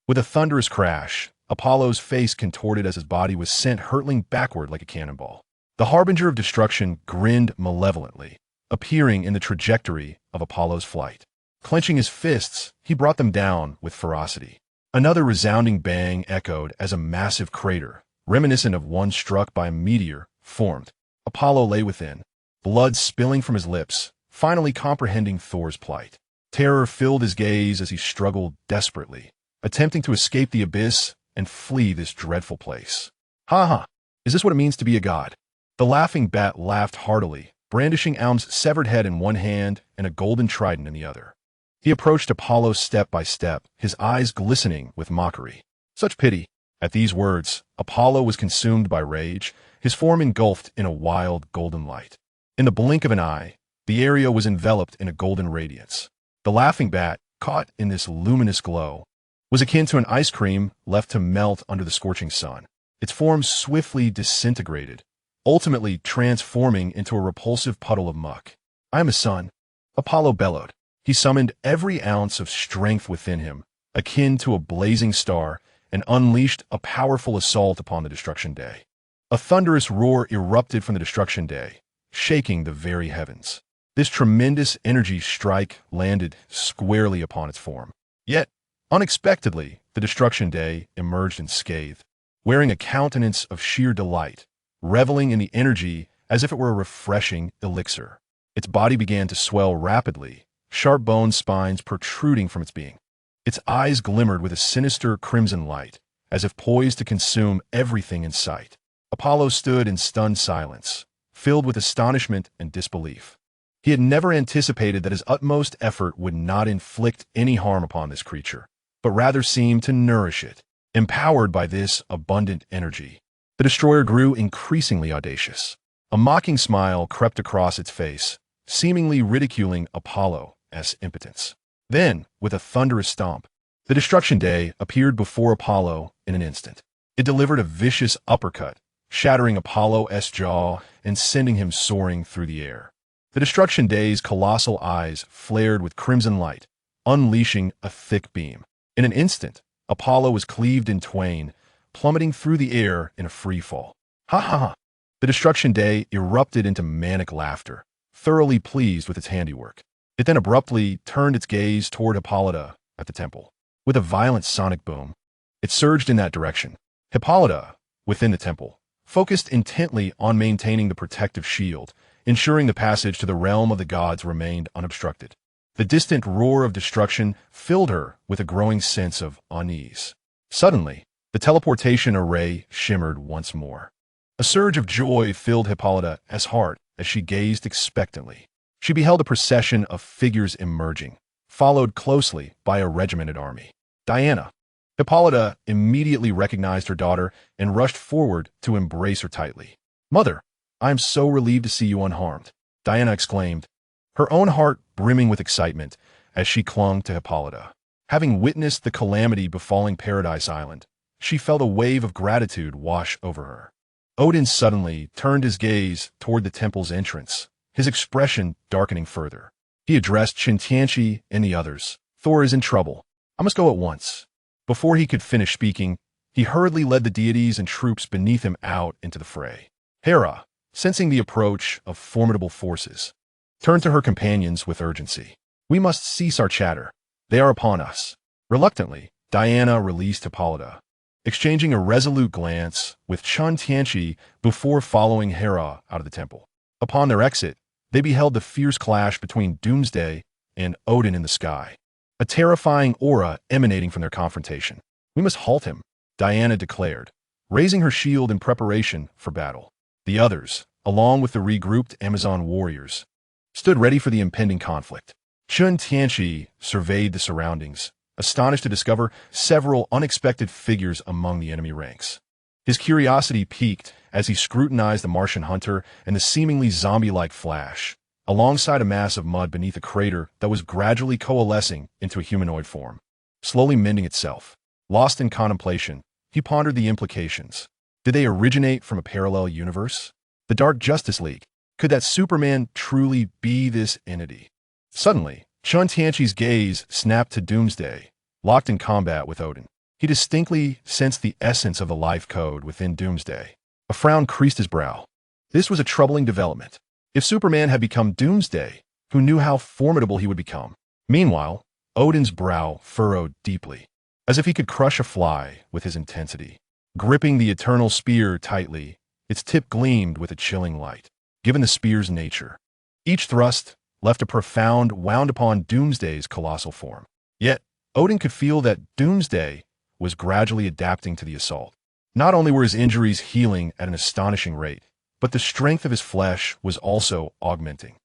With a thunderous crash, Apollo's face contorted as his body was sent hurtling backward like a cannonball. The harbinger of destruction grinned malevolently, appearing in the trajectory of Apollo's flight. Clenching his fists, he brought them down with ferocity. Another resounding bang echoed as a massive crater, reminiscent of one struck by a meteor, formed. Apollo lay within, blood spilling from his lips, finally comprehending Thor's plight. Terror filled his gaze as he struggled desperately, attempting to escape the abyss and flee this dreadful place. Ha ha! Is this what it means to be a god? The laughing bat laughed heartily, brandishing Aum's severed head in one hand and a golden trident in the other. He approached Apollo step by step, his eyes glistening with mockery. Such pity! At these words, Apollo was consumed by rage, his form engulfed in a wild golden light. In the blink of an eye, the area was enveloped in a golden radiance. The laughing bat, caught in this luminous glow, was akin to an ice cream left to melt under the scorching sun. Its form swiftly disintegrated, ultimately transforming into a repulsive puddle of muck. I am a son, Apollo bellowed. He summoned every ounce of strength within him, akin to a blazing star, and unleashed a powerful assault upon the Destruction Day. A thunderous roar erupted from the Destruction Day, shaking the very heavens. This tremendous energy strike landed squarely upon its form. Yet, unexpectedly, the Destruction Day emerged unscathed, wearing a countenance of sheer delight, reveling in the energy as if it were a refreshing elixir. Its body began to swell rapidly, sharp bone spines protruding from its being. Its eyes glimmered with a sinister crimson light, as if poised to consume everything in sight. Apollo stood in stunned silence, filled with astonishment and disbelief. He had never anticipated that his utmost effort would not inflict any harm upon this creature, but rather seemed to nourish it, empowered by this abundant energy. The destroyer grew increasingly audacious. A mocking smile crept across its face, seemingly ridiculing Apollo's impotence. Then, with a thunderous stomp, the Destruction Day appeared before Apollo in an instant. It delivered a vicious uppercut, shattering Apollo's jaw and sending him soaring through the air. The Destruction Day's colossal eyes flared with crimson light, unleashing a thick beam. In an instant, Apollo was cleaved in twain, plummeting through the air in a free fall. Ha ha ha! The Destruction Day erupted into manic laughter, thoroughly pleased with its handiwork. It then abruptly turned its gaze toward Hippolyta at the temple. With a violent sonic boom, it surged in that direction. Hippolyta, within the temple, focused intently on maintaining the protective shield, ensuring the passage to the realm of the gods remained unobstructed. The distant roar of destruction filled her with a growing sense of unease. Suddenly, the teleportation array shimmered once more. A surge of joy filled Hippolyta's heart as she gazed expectantly. She beheld a procession of figures emerging, followed closely by a regimented army. Diana, Hippolyta immediately recognized her daughter and rushed forward to embrace her tightly. "Mother, I am so relieved to see you unharmed," Diana exclaimed, her own heart brimming with excitement as she clung to Hippolyta. Having witnessed the calamity befalling Paradise Island, she felt a wave of gratitude wash over her. Odin suddenly turned his gaze toward the temple's entrance, his expression darkening further. He addressed Chen Tianqi and the others. "Thor is in trouble. I must go at once." Before he could finish speaking, he hurriedly led the deities and troops beneath him out into the fray. Hera, sensing the approach of formidable forces, turned to her companions with urgency. "We must cease our chatter. They are upon us." Reluctantly, Diana released Hippolyta, exchanging a resolute glance with Chen Tianqi before following Hera out of the temple. Upon their exit, they beheld the fierce clash between Doomsday and Odin in the sky, a terrifying aura emanating from their confrontation. "We must halt him," Diana declared, raising her shield in preparation for battle. The others, along with the regrouped Amazon warriors, stood ready for the impending conflict. Chen Tianqi surveyed the surroundings, astonished to discover several unexpected figures among the enemy ranks. His curiosity piqued as he scrutinized the Martian hunter and the seemingly zombie-like Flash, alongside a mass of mud beneath a crater that was gradually coalescing into a humanoid form, slowly mending itself. Lost in contemplation, he pondered the implications. Did they originate from a parallel universe? The Dark Justice League? Could that Superman truly be this entity? Suddenly, Chen Tianqi's gaze snapped to Doomsday, locked in combat with Odin. He distinctly sensed the essence of the life code within Doomsday. A frown creased his brow. This was a troubling development. If Superman had become Doomsday, who knew how formidable he would become? Meanwhile, Odin's brow furrowed deeply, as if he could crush a fly with his intensity. Gripping the eternal spear tightly, its tip gleamed with a chilling light. Given the spear's nature, each thrust left a profound wound upon Doomsday's colossal form. Yet, Odin could feel that Doomsday was gradually adapting to the assault. Not only were his injuries healing at an astonishing rate, but the strength of his flesh was also augmenting.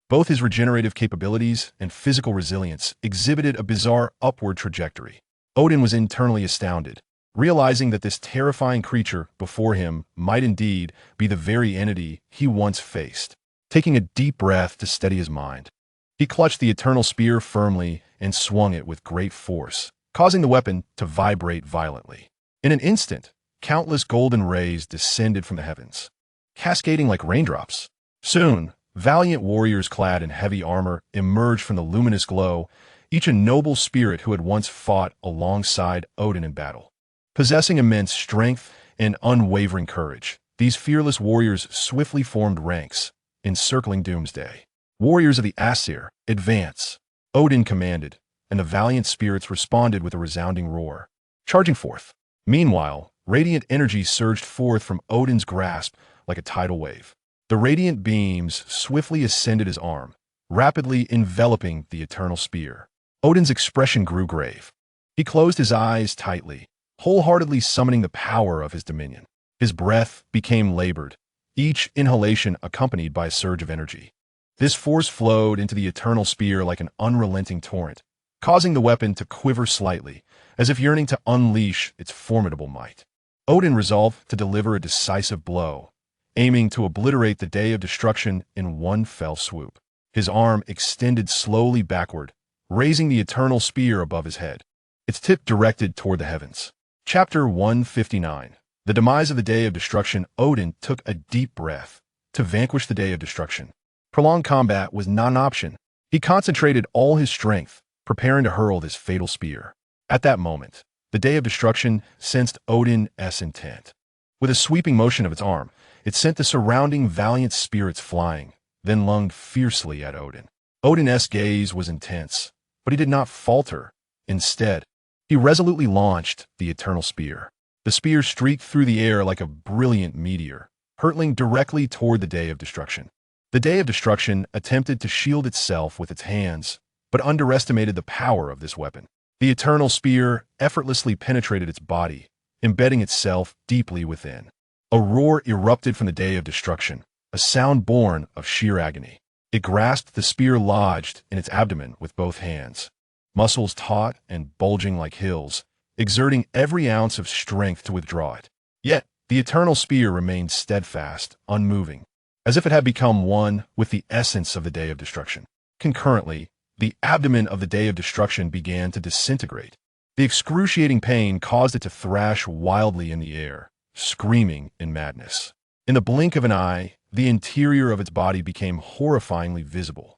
Both his regenerative capabilities and physical resilience exhibited a bizarre upward trajectory. Odin was internally astounded, realizing that this terrifying creature before him might indeed be the very entity he once faced. Taking a deep breath to steady his mind, he clutched the eternal spear firmly and swung it with great force, causing the weapon to vibrate violently. In an instant, countless golden rays descended from the heavens, cascading like raindrops. Soon, valiant warriors clad in heavy armor emerged from the luminous glow, each a noble spirit who had once fought alongside Odin in battle. Possessing immense strength and unwavering courage, these fearless warriors swiftly formed ranks, encircling Doomsday. "Warriors of the Aesir, advance!" Odin commanded, and the valiant spirits responded with a resounding roar, charging forth. Meanwhile, radiant energy surged forth from Odin's grasp like a tidal wave. The radiant beams swiftly ascended his arm, rapidly enveloping the eternal spear. Odin's expression grew grave. He closed his eyes tightly, wholeheartedly summoning the power of his dominion. His breath became labored, each inhalation accompanied by a surge of energy. This force flowed into the eternal spear like an unrelenting torrent, causing the weapon to quiver slightly, as if yearning to unleash its formidable might. Odin resolved to deliver a decisive blow, aiming to obliterate the day of destruction in one fell swoop. His arm extended slowly backward, raising the eternal spear above his head, its tip directed toward the heavens. Chapter 159. The demise of the day of destruction. Odin took a deep breath to vanquish the day of destruction. Prolonged combat was not an option. He concentrated all his strength, preparing to hurl this fatal spear. At that moment, the day of destruction sensed Odin's intent. With a sweeping motion of its arm, it sent the surrounding valiant spirits flying, then lunged fiercely at Odin. Odin's gaze was intense, but he did not falter. Instead, he resolutely launched the eternal spear. The spear streaked through the air like a brilliant meteor, hurtling directly toward the day of destruction. The day of destruction attempted to shield itself with its hands, but underestimated the power of this weapon. The eternal spear effortlessly penetrated its body, embedding itself deeply within. A roar erupted from the day of destruction, a sound born of sheer agony. It grasped the spear lodged in its abdomen with both hands. Muscles taut and bulging like hills, exerting every ounce of strength to withdraw it. Yet, the eternal spear remained steadfast, unmoving, as if it had become one with the essence of the Day of Destruction. Concurrently, the abdomen of the Day of Destruction began to disintegrate. The excruciating pain caused it to thrash wildly in the air, screaming in madness. In the blink of an eye, the interior of its body became horrifyingly visible.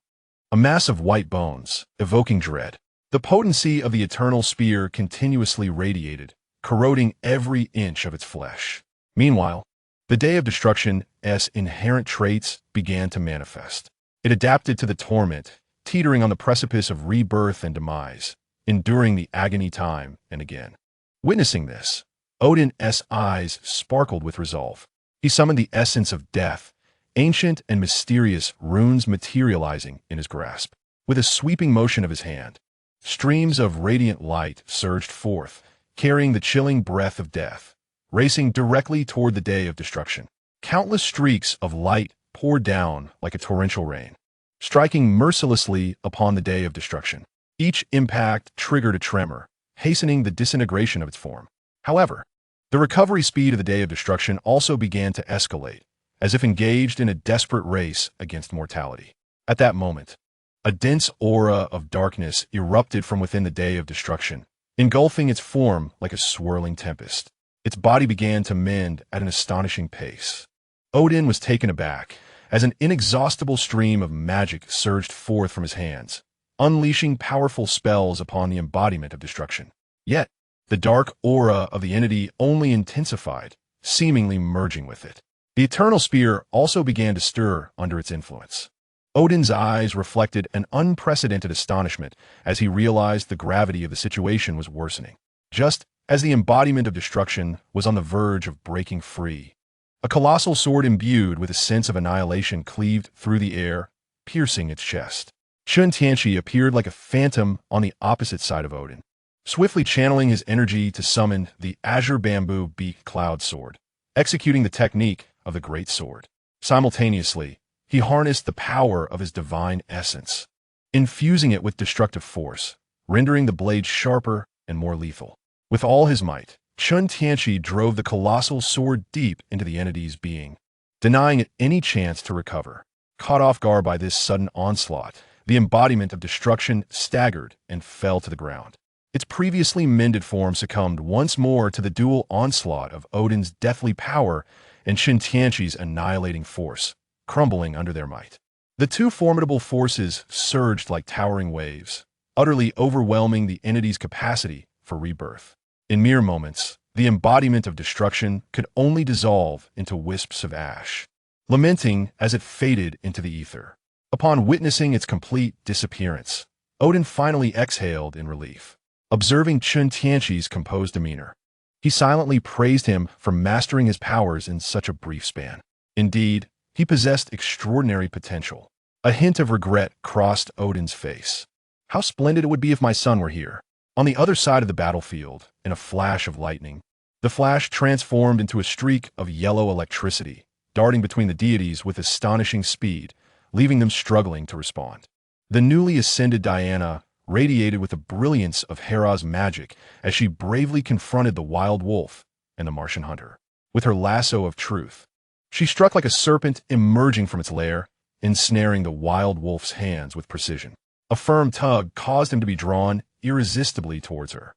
A mass of white bones, evoking dread. The potency of the eternal spear continuously radiated, corroding every inch of its flesh. Meanwhile, the Day of Destruction's inherent traits began to manifest. It adapted to the torment, teetering on the precipice of rebirth and demise, enduring the agony time and again. Witnessing this, Odin's eyes sparkled with resolve. He summoned the essence of death, ancient and mysterious runes materializing in his grasp. With a sweeping motion of his hand, streams of radiant light surged forth, carrying the chilling breath of death, racing directly toward the Day of Destruction. Countless streaks of light poured down like a torrential rain, striking mercilessly upon the Day of Destruction. Each impact triggered a tremor, hastening the disintegration of its form. However, the recovery speed of the Day of Destruction also began to escalate, as if engaged in a desperate race against mortality. At that moment, a dense aura of darkness erupted from within the Day of Destruction, engulfing its form like a swirling tempest. Its body began to mend at an astonishing pace. Odin was taken aback, as an inexhaustible stream of magic surged forth from his hands, unleashing powerful spells upon the embodiment of destruction. Yet, the dark aura of the entity only intensified, seemingly merging with it. The eternal spear also began to stir under its influence. Odin's eyes reflected an unprecedented astonishment as he realized the gravity of the situation was worsening. Just as the embodiment of destruction was on the verge of breaking free, a colossal sword imbued with a sense of annihilation cleaved through the air, piercing its chest. Chen Tianqi appeared like a phantom on the opposite side of Odin, swiftly channeling his energy to summon the azure bamboo beak cloud sword, executing the technique of the great sword. Simultaneously, he harnessed the power of his divine essence, infusing it with destructive force, rendering the blade sharper and more lethal. With all his might, Chen Tianqi drove the colossal sword deep into the entity's being, denying it any chance to recover. Caught off guard by this sudden onslaught, the embodiment of destruction staggered and fell to the ground. Its previously mended form succumbed once more to the dual onslaught of Odin's deathly power and Chen Tianqi's annihilating force, crumbling under their might. The two formidable forces surged like towering waves, utterly overwhelming the entity's capacity for rebirth. In mere moments, the embodiment of destruction could only dissolve into wisps of ash, lamenting as it faded into the ether. Upon witnessing its complete disappearance, Odin finally exhaled in relief. Observing Chen Tianqi's composed demeanor, he silently praised him for mastering his powers in such a brief span. Indeed, he possessed extraordinary potential. A hint of regret crossed Odin's face. How splendid it would be if my son were here. On the other side of the battlefield, in a flash of lightning, the flash transformed into a streak of yellow electricity, darting between the deities with astonishing speed, leaving them struggling to respond. The newly ascended Diana radiated with the brilliance of Hera's magic as she bravely confronted the wild wolf and the Martian hunter. With her lasso of truth, she struck like a serpent emerging from its lair, ensnaring the wild wolf's hands with precision. A firm tug caused him to be drawn irresistibly towards her.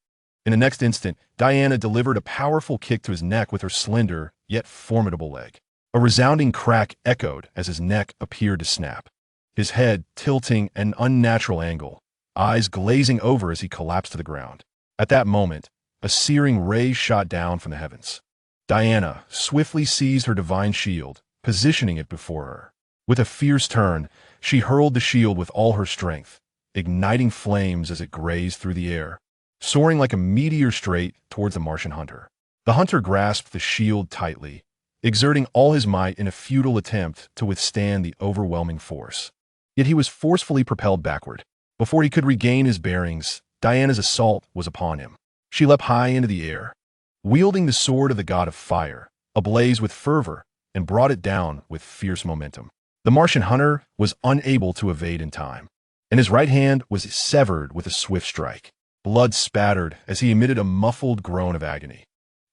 In the next instant, Diana delivered a powerful kick to his neck with her slender, yet formidable leg. A resounding crack echoed as his neck appeared to snap, his head tilting at an unnatural angle, eyes glazing over as he collapsed to the ground. At that moment, a searing ray shot down from the heavens. Diana swiftly seized her divine shield, positioning it before her. With a fierce turn, she hurled the shield with all her strength, igniting flames as it grazed through the air, soaring like a meteor straight towards the Martian hunter. The hunter grasped the shield tightly, exerting all his might in a futile attempt to withstand the overwhelming force. Yet he was forcefully propelled backward. Before he could regain his bearings, Diana's assault was upon him. She leapt high into the air, wielding the sword of the god of fire, ablaze with fervor, and brought it down with fierce momentum. The Martian hunter was unable to evade in time, and his right hand was severed with a swift strike. Blood spattered as he emitted a muffled groan of agony.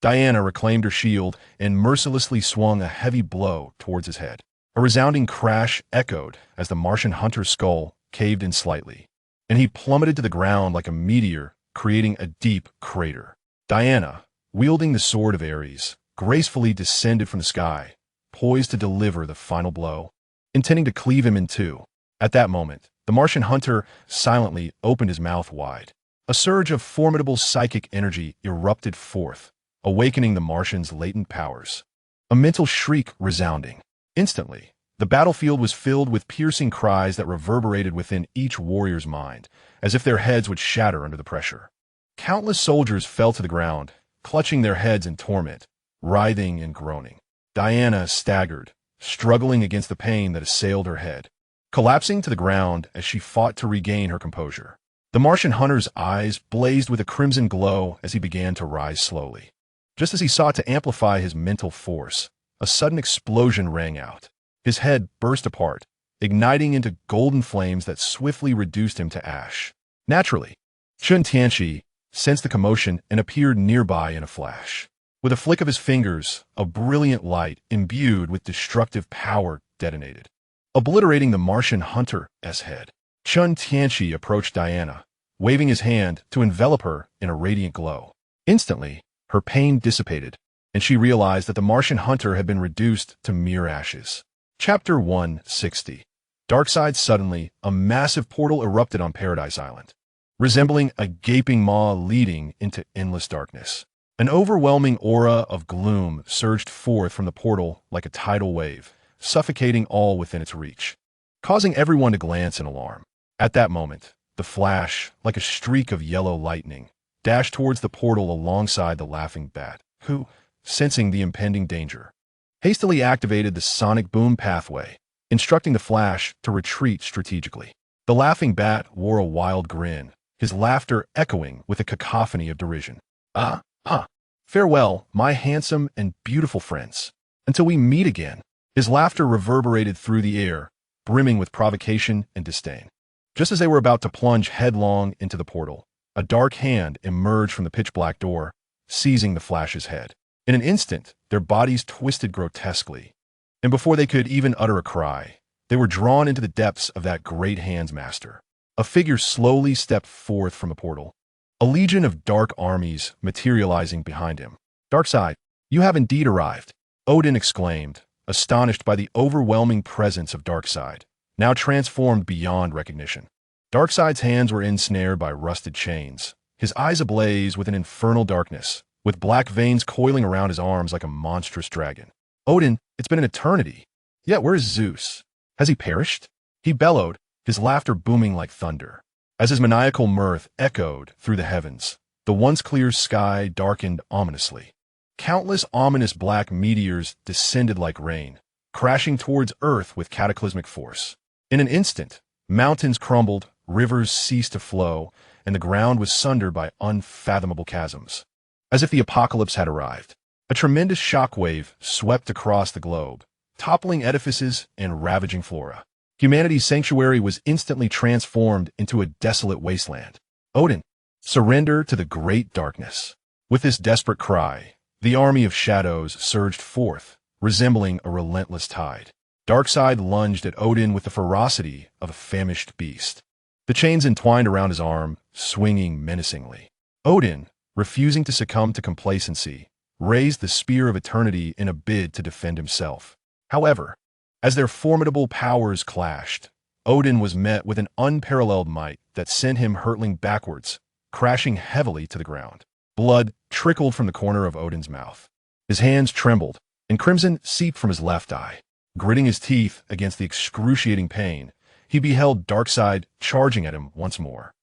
Diana reclaimed her shield and mercilessly swung a heavy blow towards his head. A resounding crash echoed as the Martian hunter's skull caved in slightly, and he plummeted to the ground like a meteor, creating a deep crater. Diana, wielding the sword of Ares, gracefully descended from the sky, poised to deliver the final blow, intending to cleave him in two. At that moment, the Martian hunter silently opened his mouth wide. A surge of formidable psychic energy erupted forth, awakening the Martian's latent powers. A mental shriek resounding. Instantly, the battlefield was filled with piercing cries that reverberated within each warrior's mind, as if their heads would shatter under the pressure. Countless soldiers fell to the ground, clutching their heads in torment, writhing and groaning. Diana staggered, struggling against the pain that assailed her head, collapsing to the ground as she fought to regain her composure. The Martian hunter's eyes blazed with a crimson glow as he began to rise slowly. Just as he sought to amplify his mental force, a sudden explosion rang out. His head burst apart, igniting into golden flames that swiftly reduced him to ash. Naturally, Chen Tianqi sensed the commotion and appeared nearby in a flash. With a flick of his fingers, a brilliant light imbued with destructive power detonated, obliterating the Martian hunter's head. Chen Tianqi approached Diana, waving his hand to envelop her in a radiant glow. Instantly, her pain dissipated, and she realized that the Martian hunter had been reduced to mere ashes. Chapter 160. Darkside. Suddenly, a massive portal erupted on Paradise Island, resembling a gaping maw leading into endless darkness. An overwhelming aura of gloom surged forth from the portal like a tidal wave, suffocating all within its reach, causing everyone to glance in alarm. At that moment, the flash, like a streak of yellow lightning, dashed towards the portal alongside the laughing bat, who, sensing the impending danger, hastily activated the sonic boom pathway, instructing the Flash to retreat strategically. The laughing bat wore a wild grin, his laughter echoing with a cacophony of derision. Farewell, my handsome and beautiful friends. Until we meet again. His laughter reverberated through the air, brimming with provocation and disdain. Just as they were about to plunge headlong into the portal, a dark hand emerged from the pitch-black door, seizing the Flash's head. In an instant, their bodies twisted grotesquely, and before they could even utter a cry, they were drawn into the depths of that great hand's master. A figure slowly stepped forth from the portal, a legion of dark armies materializing behind him. Darkseid, you have indeed arrived, Odin exclaimed, astonished by the overwhelming presence of Darkseid, now transformed beyond recognition. Darkseid's hands were ensnared by rusted chains, his eyes ablaze with an infernal darkness, with black veins coiling around his arms like a monstrous dragon. Odin, it's been an eternity. Yet where is Zeus? Has he perished? He bellowed, his laughter booming like thunder. As his maniacal mirth echoed through the heavens, the once clear sky darkened ominously. Countless ominous black meteors descended like rain, crashing towards Earth with cataclysmic force. In an instant, mountains crumbled, rivers ceased to flow, and the ground was sundered by unfathomable chasms. As if the apocalypse had arrived, a tremendous shockwave swept across the globe, toppling edifices and ravaging flora. Humanity's sanctuary was instantly transformed into a desolate wasteland. Odin, surrender to the great darkness. With this desperate cry, the army of shadows surged forth, resembling a relentless tide. Darkseid lunged at Odin with the ferocity of a famished beast, the chains entwined around his arm, swinging menacingly. Odin, refusing to succumb to complacency, raised the Spear of Eternity in a bid to defend himself. However, as their formidable powers clashed, Odin was met with an unparalleled might that sent him hurtling backwards, crashing heavily to the ground. Blood trickled from the corner of Odin's mouth. His hands trembled, and crimson seeped from his left eye. Gritting his teeth against the excruciating pain, he beheld Darkseid charging at him once more,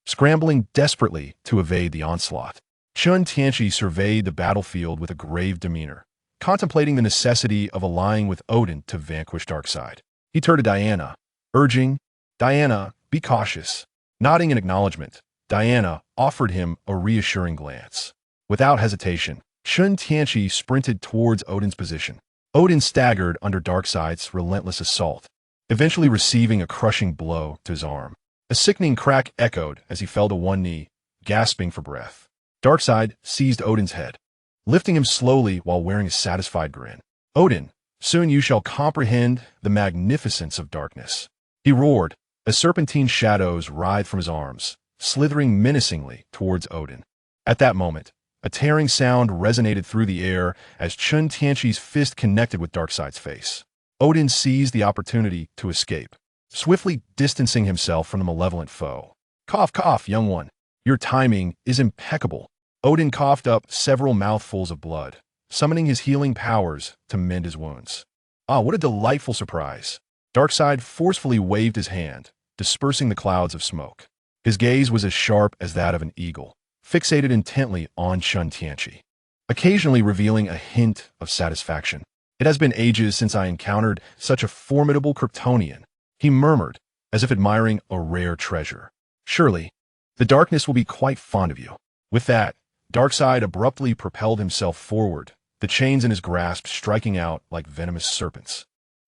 scrambling desperately to evade the onslaught. Chen Tianqi surveyed the battlefield with a grave demeanor, contemplating the necessity of allying with Odin to vanquish Darkseid. He turned to Diana, urging, "Diana, be cautious." Nodding in acknowledgement, Diana offered him a reassuring glance. Without hesitation, Chen Tianqi sprinted towards Odin's position. Odin staggered under Darkseid's relentless assault, eventually receiving a crushing blow to his arm. A sickening crack echoed as he fell to one knee, gasping for breath. Darkseid seized Odin's head, lifting him slowly while wearing a satisfied grin. "Odin, soon you shall comprehend the magnificence of darkness," he roared, as serpentine shadows writhed from his arms, slithering menacingly towards Odin. At that moment, a tearing sound resonated through the air as Chen Tianqi's fist connected with Darkseid's face. Odin seized the opportunity to escape, swiftly distancing himself from the malevolent foe. "Cough, cough, young one. Your timing is impeccable." Odin coughed up several mouthfuls of blood, summoning his healing powers to mend his wounds. "Ah, what a delightful surprise." Darkseid forcefully waved his hand, dispersing the clouds of smoke. His gaze was as sharp as that of an eagle, fixated intently on Chen Tianqi, occasionally revealing a hint of satisfaction. "It has been ages since I encountered such a formidable Kryptonian," he murmured, as if admiring a rare treasure. "Surely, the darkness will be quite fond of you." With that, Darkseid abruptly propelled himself forward, the chains in his grasp striking out like venomous serpents.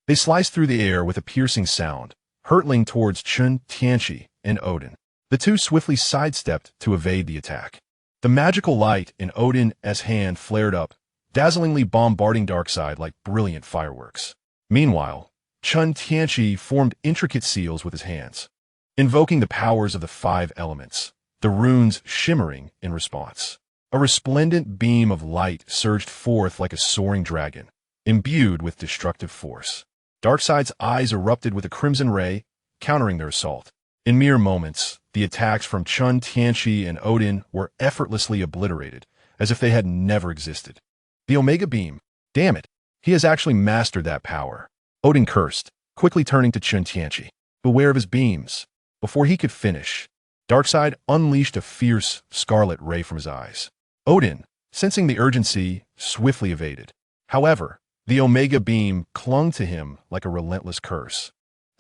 They sliced through the air with a piercing sound, hurtling towards Chen Tianqi and Odin. The two swiftly sidestepped to evade the attack. The magical light in Odin's hand flared up, dazzlingly bombarding Darkseid like brilliant fireworks. Meanwhile, Chen Tianqi formed intricate seals with his hands, invoking the powers of the 5 elements, the runes shimmering in response. A resplendent beam of light surged forth like a soaring dragon, imbued with destructive force. Darkseid's eyes erupted with a crimson ray, countering their assault. In mere moments, the attacks from Chen Tianqi and Odin were effortlessly obliterated, as if they had never existed. The Omega Beam. Damn it, he has actually mastered that power. Odin cursed, quickly turning to Chen Tianqi. Beware of his beams. Before he could finish, Darkseid unleashed a fierce scarlet ray from his eyes. Odin, sensing the urgency, swiftly evaded. However, the Omega Beam clung to him like a relentless curse,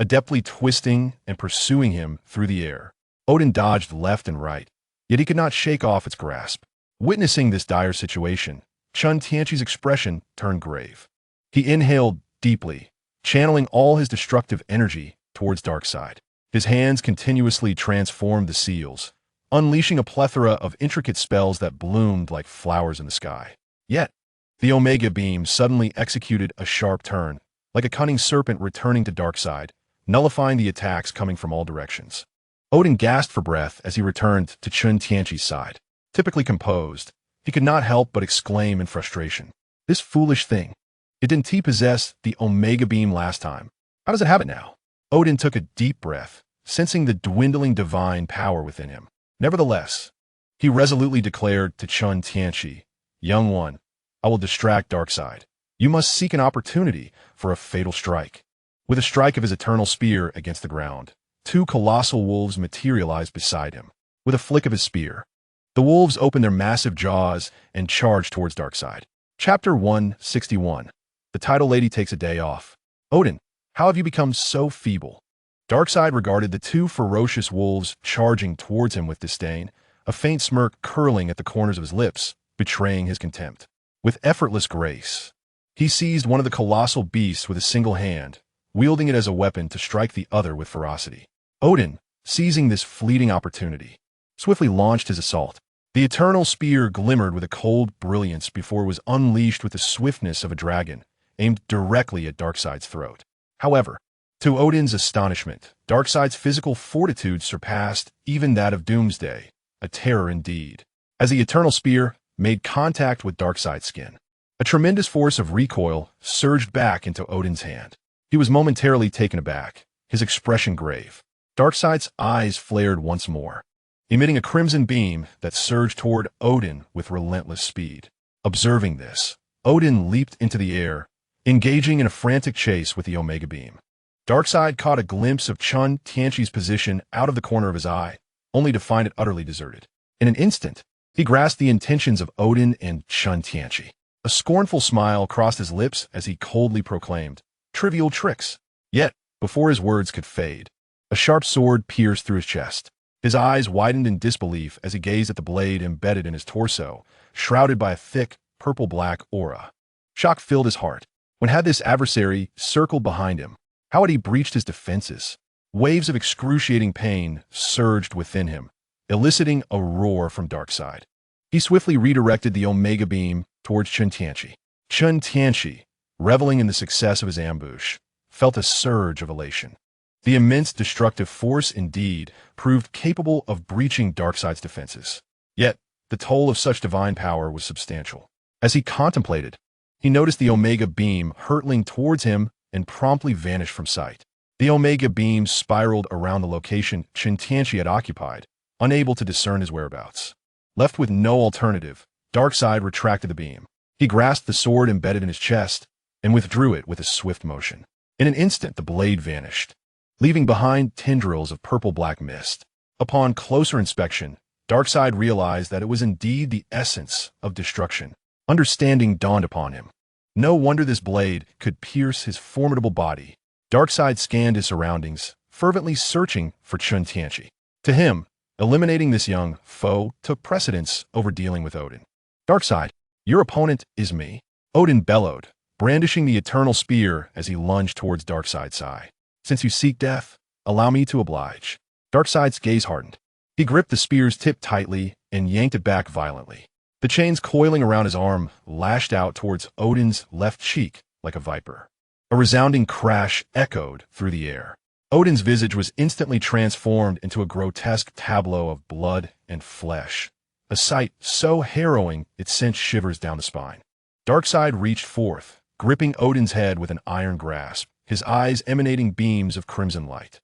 adeptly twisting and pursuing him through the air. Odin dodged left and right, yet he could not shake off its grasp. Witnessing this dire situation, Chen Tianqi's expression turned grave. He inhaled deeply, channeling all his destructive energy towards Darkseid. His hands continuously transformed the seals, unleashing a plethora of intricate spells that bloomed like flowers in the sky. Yet, the Omega Beam suddenly executed a sharp turn, like a cunning serpent returning to Darkseid, nullifying the attacks coming from all directions. Odin gasped for breath as he returned to Chen Tianqi's side. Typically composed, he could not help but exclaim in frustration. "This foolish thing. It didn't possess the Omega Beam last time. How does it have it now?" Odin took a deep breath, sensing the dwindling divine power within him. Nevertheless, he resolutely declared to Chen Tianqi, "Young one, I will distract Darkseid. You must seek an opportunity for a fatal strike." With a strike of his eternal spear against the ground, 2 colossal wolves materialized beside him. With a flick of his spear, the wolves opened their massive jaws and charged towards Darkseid. Chapter 161. The Title Lady Takes a Day Off. "Odin, how have you become so feeble?" Darkseid regarded the 2 ferocious wolves charging towards him with disdain, a faint smirk curling at the corners of his lips, betraying his contempt. With effortless grace, he seized one of the colossal beasts with a single hand, wielding it as a weapon to strike the other with ferocity. Odin, seizing this fleeting opportunity, swiftly launched his assault. The eternal spear glimmered with a cold brilliance before it was unleashed with the swiftness of a dragon, aimed directly at Darkseid's throat. However, to Odin's astonishment, Darkseid's physical fortitude surpassed even that of Doomsday, a terror indeed. As the eternal spear made contact with Darkseid's skin, a tremendous force of recoil surged back into Odin's hand. He was momentarily taken aback, his expression grave. Darkseid's eyes flared once more, emitting a crimson beam that surged toward Odin with relentless speed. Observing this, Odin leaped into the air, engaging in a frantic chase with the Omega Beam. Darkseid caught a glimpse of Chen Tianqi's position out of the corner of his eye, only to find it utterly deserted. In an instant, he grasped the intentions of Odin and Chen Tianqi. A scornful smile crossed his lips as he coldly proclaimed, "Trivial tricks." Yet, before his words could fade, a sharp sword pierced through his chest. His eyes widened in disbelief as he gazed at the blade embedded in his torso, shrouded by a thick, purple-black aura. Shock filled his heart. When had this adversary circled behind him? How had he breached his defenses? Waves of excruciating pain surged within him eliciting a roar from Darkseid. He swiftly redirected the Omega Beam towards Chen Tianqi. Chen Tianqi, reveling in the success of his ambush, felt a surge of elation. The immense destructive force indeed proved capable of breaching Darkseid's defenses. Yet, the toll of such divine power was substantial. As he contemplated, he noticed the Omega Beam hurtling towards him and promptly vanished from sight. The Omega Beam spiraled around the location Chen Tianqi had occupied, unable to discern his whereabouts. Left with no alternative, Darkseid retracted the beam. He grasped the sword embedded in his chest and withdrew it with a swift motion. In an instant, the blade vanished, leaving behind tendrils of purple-black mist. Upon closer inspection, Darkseid realized that it was indeed the essence of destruction. Understanding dawned upon him. No wonder this blade could pierce his formidable body. Darkseid scanned his surroundings, fervently searching for Chen Tianqi. To him, eliminating this young foe took precedence over dealing with Odin. Darkseid, your opponent is me, Odin bellowed, brandishing the eternal spear as he lunged towards Darkseid's side. Since you seek death, allow me to oblige. Darkseid's gaze hardened. He gripped the spear's tip tightly and yanked it back violently. The chains coiling around his arm lashed out towards Odin's left cheek like a viper. A resounding crash echoed through the air. Odin's visage was instantly transformed into a grotesque tableau of blood and flesh, a sight so harrowing it sent shivers down the spine. Darkseid reached forth, gripping Odin's head with an iron grasp, his eyes emanating beams of crimson light.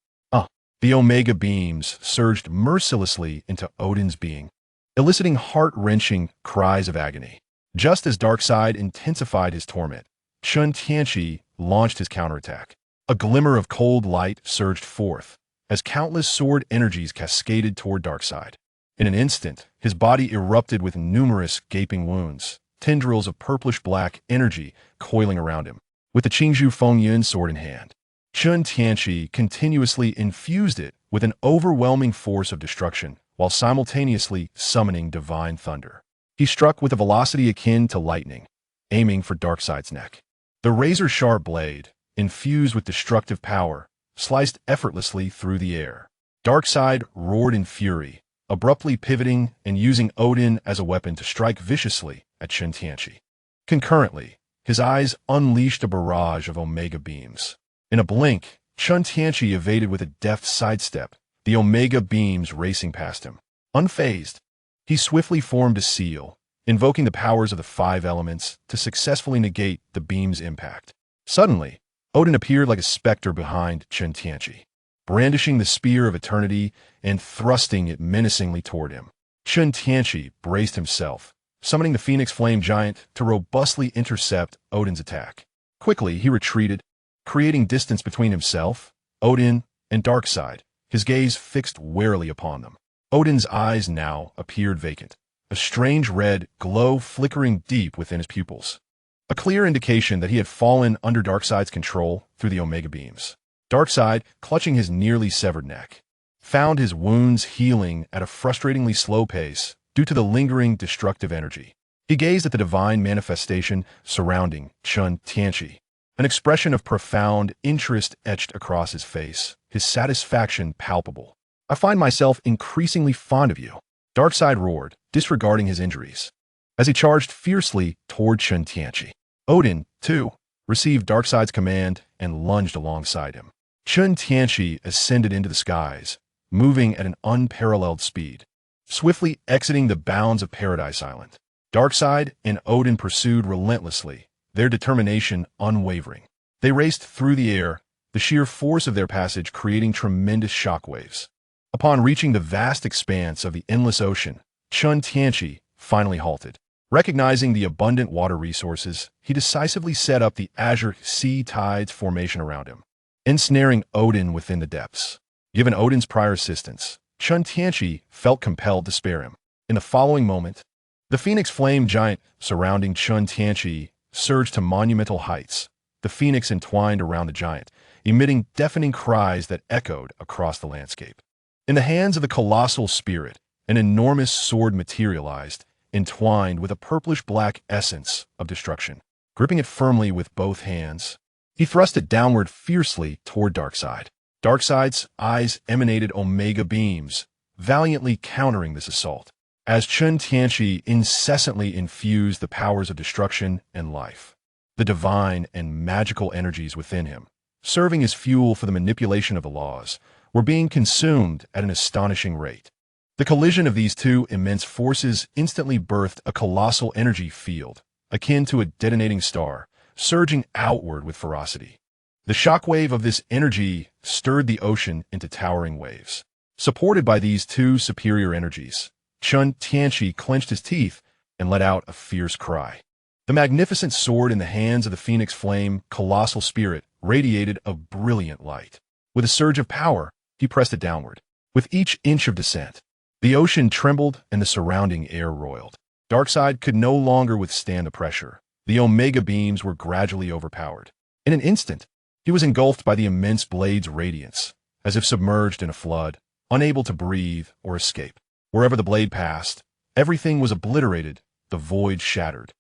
The Omega Beams surged mercilessly into Odin's being, eliciting heart-wrenching cries of agony. Just as Darkseid intensified his torment, Chen Tianqi launched his counterattack. A glimmer of cold light surged forth, as countless sword energies cascaded toward Darkseid. In an instant, his body erupted with numerous gaping wounds, tendrils of purplish-black energy coiling around him. With the Qingzhu Fengyun sword in hand, Chen Tianqi continuously infused it with an overwhelming force of destruction, while simultaneously summoning divine thunder. He struck with a velocity akin to lightning, aiming for Darkseid's neck. The razor-sharp blade, infused with destructive power, sliced effortlessly through the air. Darkseid roared in fury, abruptly pivoting and using Odin as a weapon to strike viciously at Chen Tianqi. Concurrently, his eyes unleashed a barrage of Omega Beams. In a blink, Chen Tianqi evaded with a deft sidestep, the Omega Beams racing past him. Unfazed, he swiftly formed a seal, invoking the powers of the 5 elements to successfully negate the beam's impact. Suddenly, Odin appeared like a specter behind Chen Tianqi, brandishing the spear of eternity and thrusting it menacingly toward him. Chen Tianqi braced himself, summoning the Phoenix Flame Giant to robustly intercept Odin's attack. Quickly, he retreated, creating distance between himself, Odin, and Darkseid, his gaze fixed warily upon them. Odin's eyes now appeared vacant, a strange red glow flickering deep within his pupils, a clear indication that he had fallen under Darkseid's control through the Omega Beams. Darkseid, clutching his nearly severed neck, found his wounds healing at a frustratingly slow pace due to the lingering destructive energy. He gazed at the divine manifestation surrounding Chen Tianqi. An expression of profound interest etched across his face, his satisfaction palpable. I find myself increasingly fond of you, Darkseid roared, disregarding his injuries, as he charged fiercely toward Chen Tianqi. Odin, too, received Darkseid's command and lunged alongside him. Chen Tianqi ascended into the skies, moving at an unparalleled speed, swiftly exiting the bounds of Paradise Island. Darkseid and Odin pursued relentlessly, their determination unwavering. They raced through the air, the sheer force of their passage creating tremendous shockwaves. Upon reaching the vast expanse of the endless ocean, Chen Tianqi finally halted. Recognizing the abundant water resources, he decisively set up the azure sea tides formation around him, ensnaring Odin within the depths. Given Odin's prior assistance, Chen Tianqi felt compelled to spare him. In the following moment, the Phoenix Flame Giant surrounding Chen Tianqi surged to monumental heights, the phoenix entwined around the giant, emitting deafening cries that echoed across the landscape. In the hands of the colossal spirit, an enormous sword materialized, entwined with a purplish-black essence of destruction. Gripping it firmly with both hands, he thrust it downward fiercely toward Darkseid. Darkseid's eyes emanated Omega Beams, valiantly countering this assault, as Chen Tianqi incessantly infused the powers of destruction and life. The divine and magical energies within him, serving as fuel for the manipulation of the laws, were being consumed at an astonishing rate. The collision of these two immense forces instantly birthed a colossal energy field, akin to a detonating star, surging outward with ferocity. The shockwave of this energy stirred the ocean into towering waves. Supported by these two superior energies, Chen Tianqi clenched his teeth and let out a fierce cry. The magnificent sword in the hands of the Phoenix Flame colossal spirit radiated a brilliant light. With a surge of power, he pressed it downward. With each inch of descent, the ocean trembled and the surrounding air roiled. Darkseid could no longer withstand the pressure. The Omega beams were gradually overpowered. In an instant, he was engulfed by the immense blade's radiance, as if submerged in a flood, unable to breathe or escape. Wherever the blade passed, everything was obliterated, the void shattered,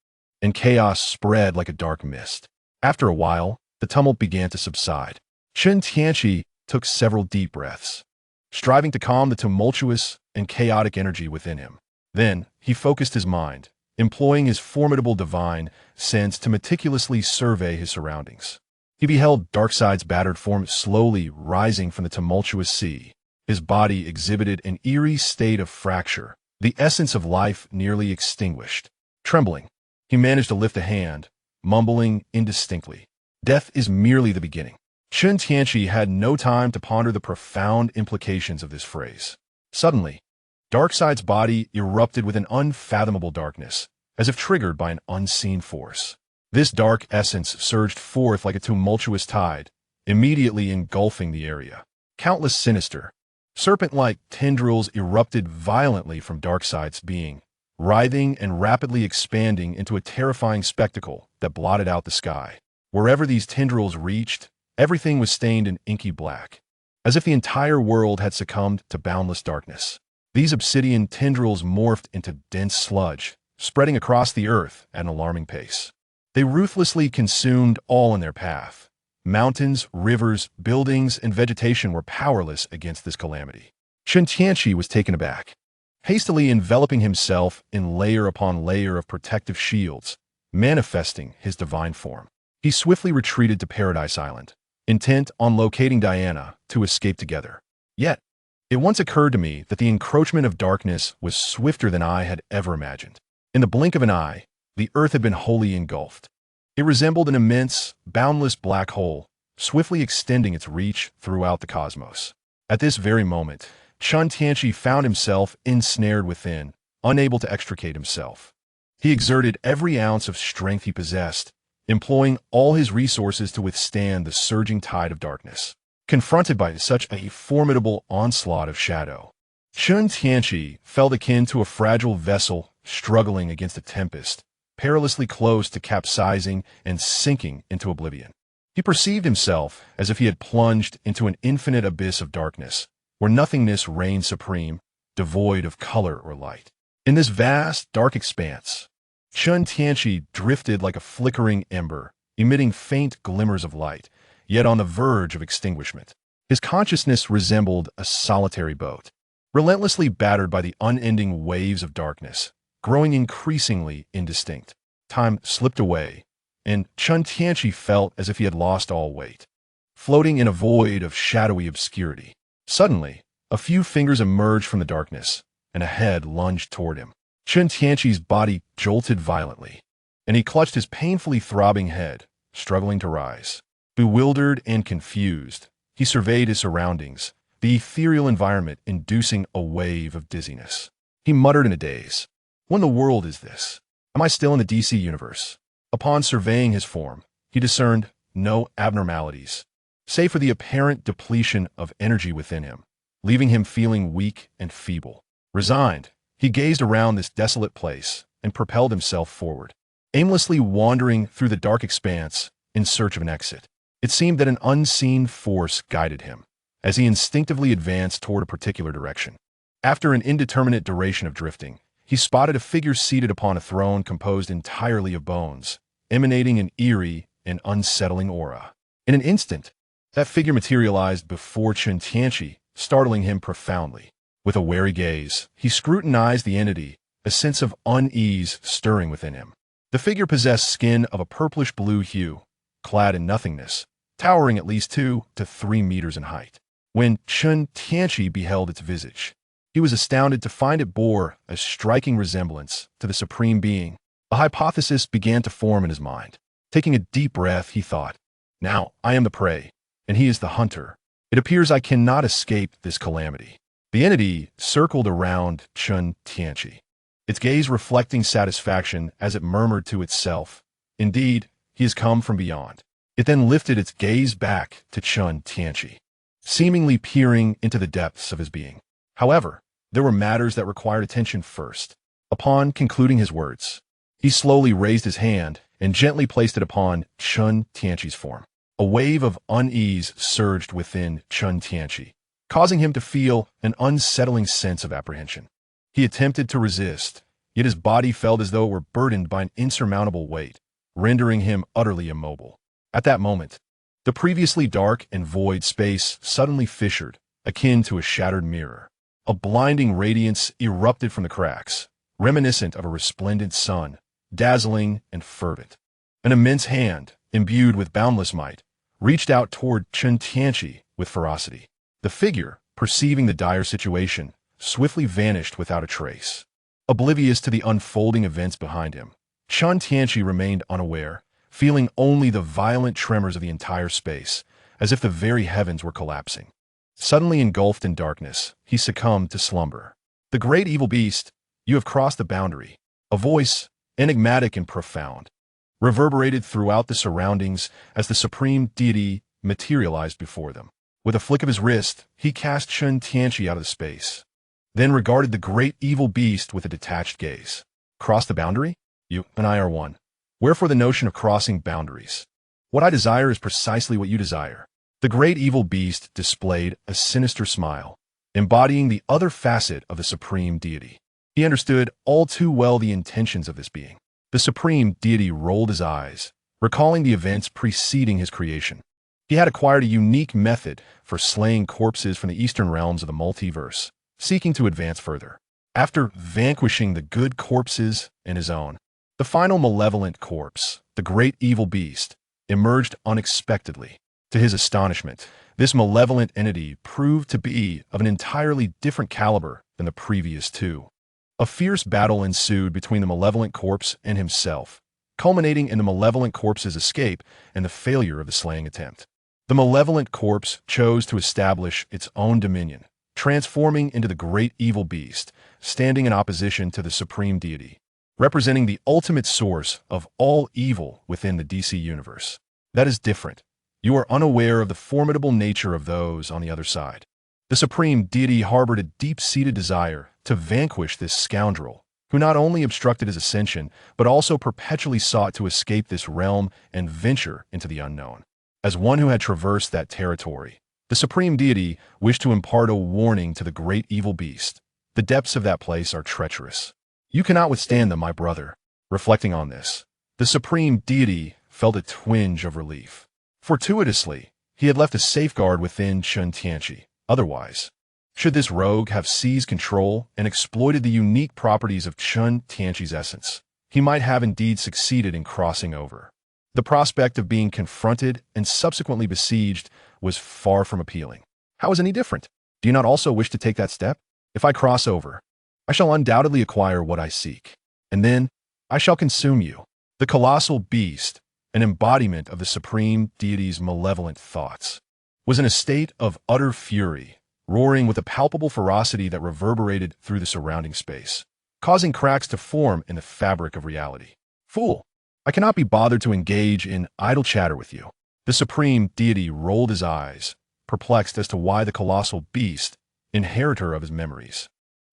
and chaos spread like a dark mist. After a while, the tumult began to subside. Chen Tianqi took several deep breaths, striving to calm the tumultuous and chaotic energy within him. Then, he focused his mind, employing his formidable divine sense to meticulously survey his surroundings. He beheld Darkseid's battered form slowly rising from the tumultuous sea. His body exhibited an eerie state of fracture, the essence of life nearly extinguished. Trembling, he managed to lift a hand, mumbling indistinctly, "Death is merely the beginning." Chen Tianqi had no time to ponder the profound implications of this phrase. Suddenly, Darkseid's body erupted with an unfathomable darkness, as if triggered by an unseen force. This dark essence surged forth like a tumultuous tide, immediately engulfing the area. Countless sinister, serpent-like tendrils erupted violently from Darkseid's being, writhing and rapidly expanding into a terrifying spectacle that blotted out the sky. Wherever these tendrils reached, everything was stained in inky black, as if the entire world had succumbed to boundless darkness. These obsidian tendrils morphed into dense sludge, spreading across the earth at an alarming pace. They ruthlessly consumed all in their path. Mountains, rivers, buildings, and vegetation were powerless against this calamity. Chen Tianqi was taken aback. Hastily enveloping himself in layer upon layer of protective shields, manifesting his divine form, he swiftly retreated to Paradise Island, intent on locating Diana to escape together. Yet, it once occurred to me that the encroachment of darkness was swifter than I had ever imagined. In the blink of an eye, the earth had been wholly engulfed. It resembled an immense, boundless black hole, swiftly extending its reach throughout the cosmos. At this very moment, Chen Tianqi found himself ensnared within, unable to extricate himself. He exerted every ounce of strength he possessed, employing all his resources to withstand the surging tide of darkness. Confronted by such a formidable onslaught of shadow, Chen Tianqi felt akin to a fragile vessel struggling against a tempest, perilously close to capsizing and sinking into oblivion. He perceived himself as if he had plunged into an infinite abyss of darkness, where nothingness reigned supreme, devoid of color or light. In this vast, dark expanse, Chen Tianqi drifted like a flickering ember, emitting faint glimmers of light, yet on the verge of extinguishment. His consciousness resembled a solitary boat, relentlessly battered by the unending waves of darkness, growing increasingly indistinct. Time slipped away, and Chen Tianqi felt as if he had lost all weight, floating in a void of shadowy obscurity. Suddenly, a few fingers emerged from the darkness, and a head lunged toward him. Chen Tianqi's body jolted violently, and he clutched his painfully throbbing head, struggling to rise. Bewildered and confused, he surveyed his surroundings, the ethereal environment inducing a wave of dizziness. He muttered in a daze, "What in the world is this? Am I still in the DC universe?" Upon surveying his form, he discerned no abnormalities, save for the apparent depletion of energy within him, leaving him feeling weak and feeble. Resigned, he gazed around this desolate place and propelled himself forward, aimlessly wandering through the dark expanse in search of an exit. It seemed that an unseen force guided him, as he instinctively advanced toward a particular direction. After an indeterminate duration of drifting, he spotted a figure seated upon a throne composed entirely of bones, emanating an eerie and unsettling aura. In an instant, that figure materialized before Chen Tianqi, startling him profoundly. With a wary gaze, he scrutinized the entity, a sense of unease stirring within him. The figure possessed skin of a purplish-blue hue, clad in nothingness, towering at least 2 to 3 meters in height. When Chen Tianqi beheld its visage, he was astounded to find it bore a striking resemblance to the Supreme Being. A hypothesis began to form in his mind. Taking a deep breath, he thought, "Now I am the prey, and he is the hunter. It appears I cannot escape this calamity." The entity circled around Chen Tianqi, its gaze reflecting satisfaction as it murmured to itself, "Indeed, he has come from beyond." It then lifted its gaze back to Chen Tianqi, seemingly peering into the depths of his being. However, there were matters that required attention first. Upon concluding his words, he slowly raised his hand and gently placed it upon Chen Tianqi's form. A wave of unease surged within Chen Tianqi, causing him to feel an unsettling sense of apprehension. He attempted to resist, yet his body felt as though it were burdened by an insurmountable weight, rendering him utterly immobile. At that moment, the previously dark and void space suddenly fissured, akin to a shattered mirror. A blinding radiance erupted from the cracks, reminiscent of a resplendent sun, dazzling and fervent. An immense hand, imbued with boundless might, reached out toward Chen Tianqi with ferocity. The figure, perceiving the dire situation, swiftly vanished without a trace. Oblivious to the unfolding events behind him, Chen Tianqi remained unaware, feeling only the violent tremors of the entire space, as if the very heavens were collapsing. Suddenly engulfed in darkness, he succumbed to slumber. "The great evil beast, you have crossed the boundary." A voice, enigmatic and profound, reverberated throughout the surroundings as the supreme deity materialized before them. With a flick of his wrist, he cast Chen Tianqi out of the space, then regarded the great evil beast with a detached gaze. "Cross the boundary? You and I are one. Wherefore the notion of crossing boundaries? What I desire is precisely what you desire." The great evil beast displayed a sinister smile, embodying the other facet of the supreme deity. He understood all too well the intentions of this being. The supreme deity rolled his eyes, recalling the events preceding his creation. He had acquired a unique method for slaying corpses from the eastern realms of the multiverse, seeking to advance further. After vanquishing the good corpses and his own, the final malevolent corpse, the great evil beast, emerged unexpectedly. To his astonishment, this malevolent entity proved to be of an entirely different caliber than the previous two. A fierce battle ensued between the malevolent corpse and himself, culminating in the malevolent corpse's escape and the failure of the slaying attempt. The malevolent corpse chose to establish its own dominion, transforming into the great evil beast, standing in opposition to the supreme deity, representing the ultimate source of all evil within the DC universe. That is different. You are unaware of the formidable nature of those on the other side. The supreme deity harbored a deep-seated desire to vanquish this scoundrel, who not only obstructed his ascension, but also perpetually sought to escape this realm and venture into the unknown. As one who had traversed that territory, the supreme deity wished to impart a warning to the great evil beast. The depths of that place are treacherous. You cannot withstand them, my brother. Reflecting on this, the supreme deity felt a twinge of relief. Fortuitously, he had left a safeguard within Chen Tianqi. Otherwise, should this rogue have seized control and exploited the unique properties of Chen Tianqi's essence, he might have indeed succeeded in crossing over. The prospect of being confronted and subsequently besieged was far from appealing. How is any different? Do you not also wish to take that step? If I cross over, I shall undoubtedly acquire what I seek, and then I shall consume you. The colossal beast, an embodiment of the supreme deity's malevolent thoughts, was in a state of utter fury, roaring with a palpable ferocity that reverberated through the surrounding space, causing cracks to form in the fabric of reality. "Fool, I cannot be bothered to engage in idle chatter with you." The supreme deity rolled his eyes, perplexed as to why the colossal beast, inheritor of his memories,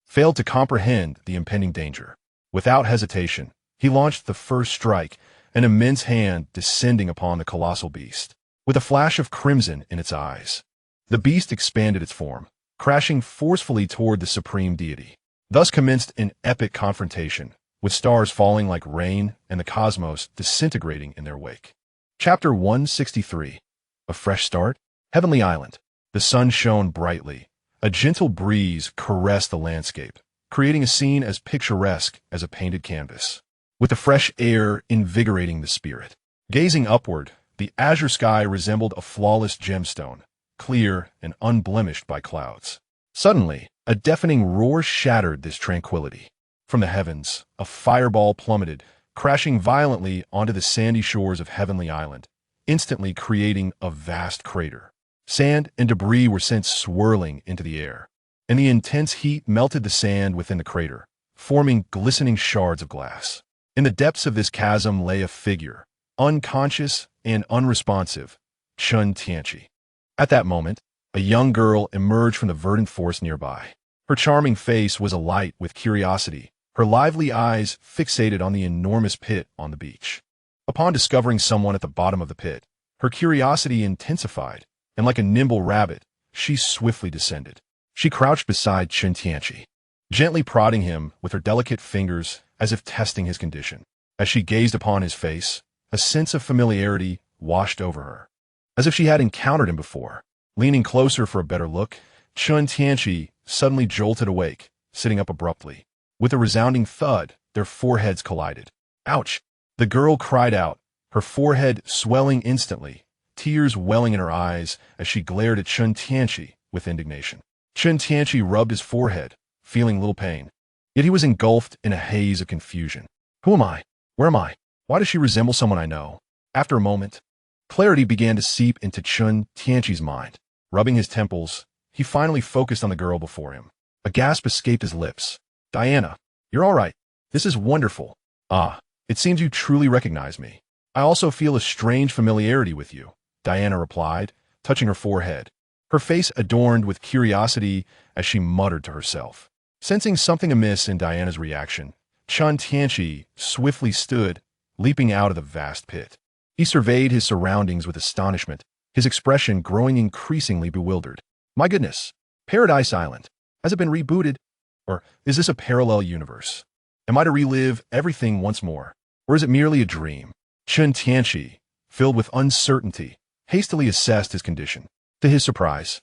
failed to comprehend the impending danger. Without hesitation, he launched the first strike, an immense hand descending upon the colossal beast. With a flash of crimson in its eyes, the beast expanded its form, crashing forcefully toward the supreme deity. Thus commenced an epic confrontation, with stars falling like rain and the cosmos disintegrating in their wake. Chapter 163. A Fresh Start? Heavenly Island. The sun shone brightly, A gentle breeze caressed the landscape, creating a scene as picturesque as a painted canvas, with the fresh air invigorating the spirit. Gazing upward, the azure sky resembled a flawless gemstone, clear and unblemished by clouds. Suddenly, a deafening roar shattered this tranquility. From the heavens, a fireball plummeted, crashing violently onto the sandy shores of Heavenly Island, instantly creating a vast crater. Sand and debris were sent swirling into the air, and the intense heat melted the sand within the crater, forming glistening shards of glass. In the depths of this chasm lay a figure, unconscious and unresponsive, Chen Tianqi. At that moment, a young girl emerged from the verdant forest nearby. Her charming face was alight with curiosity, her lively eyes fixated on the enormous pit on the beach. Upon discovering someone at the bottom of the pit, her curiosity intensified, and like a nimble rabbit, she swiftly descended. She crouched beside Chen Tianqi, gently prodding him with her delicate fingers as if testing his condition. As she gazed upon his face, a sense of familiarity washed over her, as if she had encountered him before. Leaning closer for a better look, Chen Tianqi suddenly jolted awake, sitting up abruptly. With a resounding thud, their foreheads collided. Ouch! The girl cried out, her forehead swelling instantly, tears welling in her eyes as she glared at Chen Tianqi with indignation. Chen Tianqi rubbed his forehead, feeling little pain. Yet he was engulfed in a haze of confusion. Who am I? Where am I? Why does she resemble someone I know? After a moment, clarity began to seep into Chen Tianqi's mind. Rubbing his temples, he finally focused on the girl before him. A gasp escaped his lips. Diana, you're all right. This is wonderful. Ah, it seems you truly recognize me. I also feel a strange familiarity with you, Diana replied, touching her forehead, her face adorned with curiosity as she muttered to herself. Sensing something amiss in Diana's reaction, Chen Tianqi swiftly stood, leaping out of the vast pit. He surveyed his surroundings with astonishment, his expression growing increasingly bewildered. My goodness, Paradise Island. Has it been rebooted? Or is this a parallel universe? Am I to relive everything once more? Or is it merely a dream? Chen Tianqi, filled with uncertainty, hastily assessed his condition. To his surprise,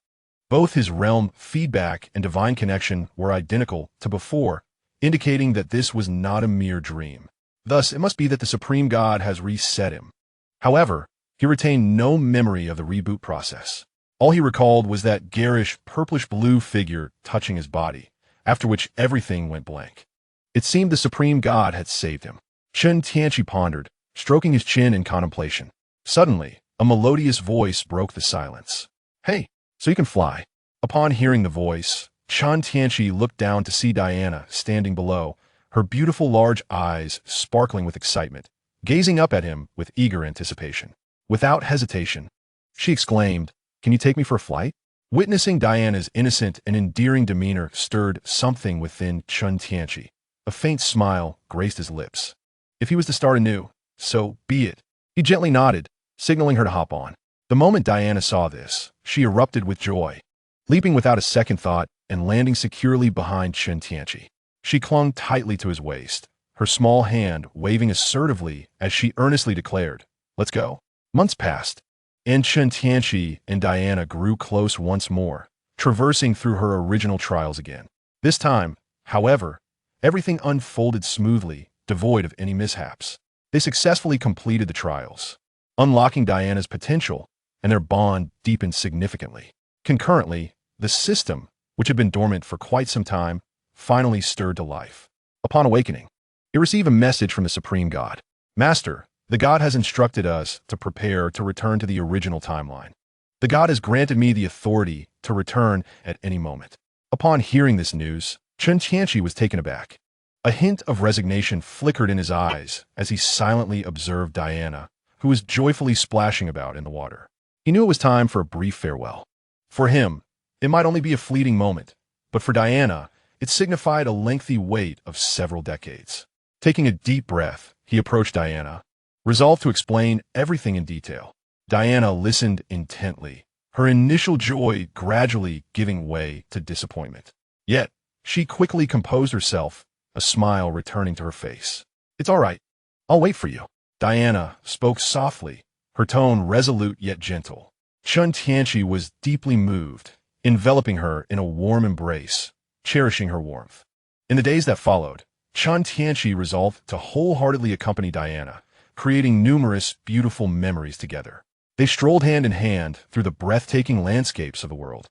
both his realm feedback and divine connection were identical to before, indicating that this was not a mere dream. Thus, it must be that the Supreme God has reset him. However, he retained no memory of the reboot process. All he recalled was that garish, purplish-blue figure touching his body, after which everything went blank. It seemed the Supreme God had saved him. Chen Tianqi pondered, stroking his chin in contemplation. Suddenly, a melodious voice broke the silence. Hey, so you can fly. Upon hearing the voice, Chen Tianqi looked down to see Diana standing below, her beautiful large eyes sparkling with excitement, gazing up at him with eager anticipation. Without hesitation, she exclaimed, "Can you take me for a flight?" Witnessing Diana's innocent and endearing demeanor stirred something within Chen Tianqi. A faint smile graced his lips. If he was to start anew, so be it. He gently nodded, signaling her to hop on. The moment Diana saw this, she erupted with joy, leaping without a second thought and landing securely behind Chen Tianqi. She clung tightly to his waist, her small hand waving assertively as she earnestly declared, "Let's go." Months passed, and Chen Tianqi and Diana grew close once more, traversing through her original trials again. This time, however, everything unfolded smoothly, devoid of any mishaps. They successfully completed the trials, unlocking Diana's potential, and their bond deepened significantly. Concurrently, the system, which had been dormant for quite some time, finally stirred to life. Upon awakening, it received a message from the Supreme God. Master, the God has instructed us to prepare to return to the original timeline. The God has granted me the authority to return at any moment. Upon hearing this news, Chen Tianqi was taken aback. A hint of resignation flickered in his eyes as he silently observed Diana, who was joyfully splashing about in the water. He knew it was time for a brief farewell. For him, it might only be a fleeting moment, but for Diana, it signified a lengthy wait of several decades. Taking a deep breath, he approached Diana, resolved to explain everything in detail. Diana listened intently, her initial joy gradually giving way to disappointment. Yet, she quickly composed herself, a smile returning to her face. "It's all right. I'll wait for you." Diana spoke softly, her tone resolute yet gentle. Chen Tianqi was deeply moved, enveloping her in a warm embrace, cherishing her warmth. In the days that followed, Chen Tianqi resolved to wholeheartedly accompany Diana, creating numerous beautiful memories together. They strolled hand in hand through the breathtaking landscapes of the world,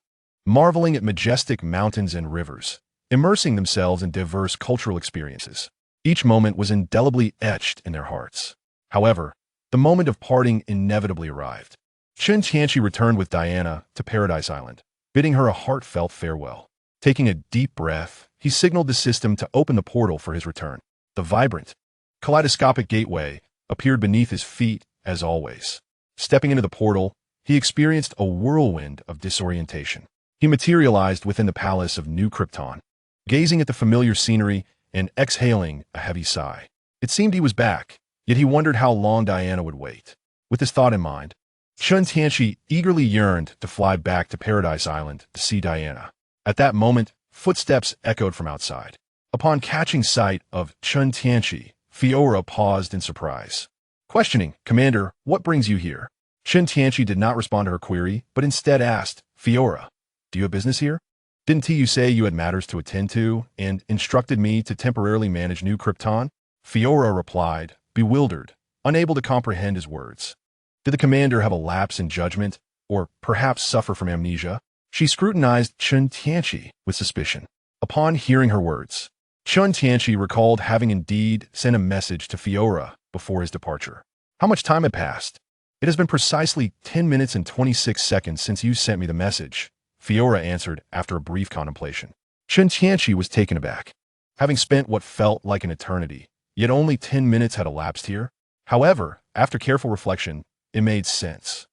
marveling at majestic mountains and rivers, immersing themselves in diverse cultural experiences. Each moment was indelibly etched in their hearts. However, the moment of parting inevitably arrived. Chen Tianqi returned with Diana to Paradise Island, bidding her a heartfelt farewell. Taking a deep breath, he signaled the system to open the portal for his return. The vibrant, kaleidoscopic gateway appeared beneath his feet as always. Stepping into the portal, he experienced a whirlwind of disorientation. He materialized within the palace of New Krypton, gazing at the familiar scenery and exhaling a heavy sigh. It seemed he was back, yet he wondered how long Diana would wait. With this thought in mind, Chen Tianqi eagerly yearned to fly back to Paradise Island to see Diana. At that moment, footsteps echoed from outside. Upon catching sight of Chen Tianqi, Fiora paused in surprise. Questioning, "Commander, what brings you here?" Chen Tianqi did not respond to her query, but instead asked, "Fiora, do you have business here? Didn't you say you had matters to attend to and instructed me to temporarily manage New Krypton?" Fiora replied, bewildered, unable to comprehend his words. Did the commander have a lapse in judgment, or perhaps suffer from amnesia? She scrutinized Chen Tianqi with suspicion. Upon hearing her words, Chen Tianqi recalled having indeed sent a message to Fiora before his departure. How much time had passed? It has been precisely 10 minutes and 26 seconds since you sent me the message, Fiora answered after a brief contemplation. Chen Tianqi was taken aback. Having spent what felt like an eternity, yet only 10 minutes had elapsed here. However, after careful reflection, it made sense.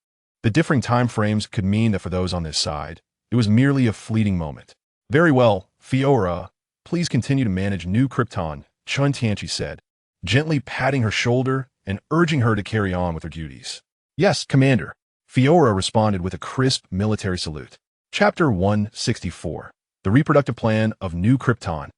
The differing time frames could mean that for those on this side, it was merely a fleeting moment. "Very well, Fiora, please continue to manage New Krypton," Chen Tianqi said, gently patting her shoulder and urging her to carry on with her duties. "Yes, Commander," Fiora responded with a crisp military salute. Chapter 164, The Reproductive Plan of New Krypton.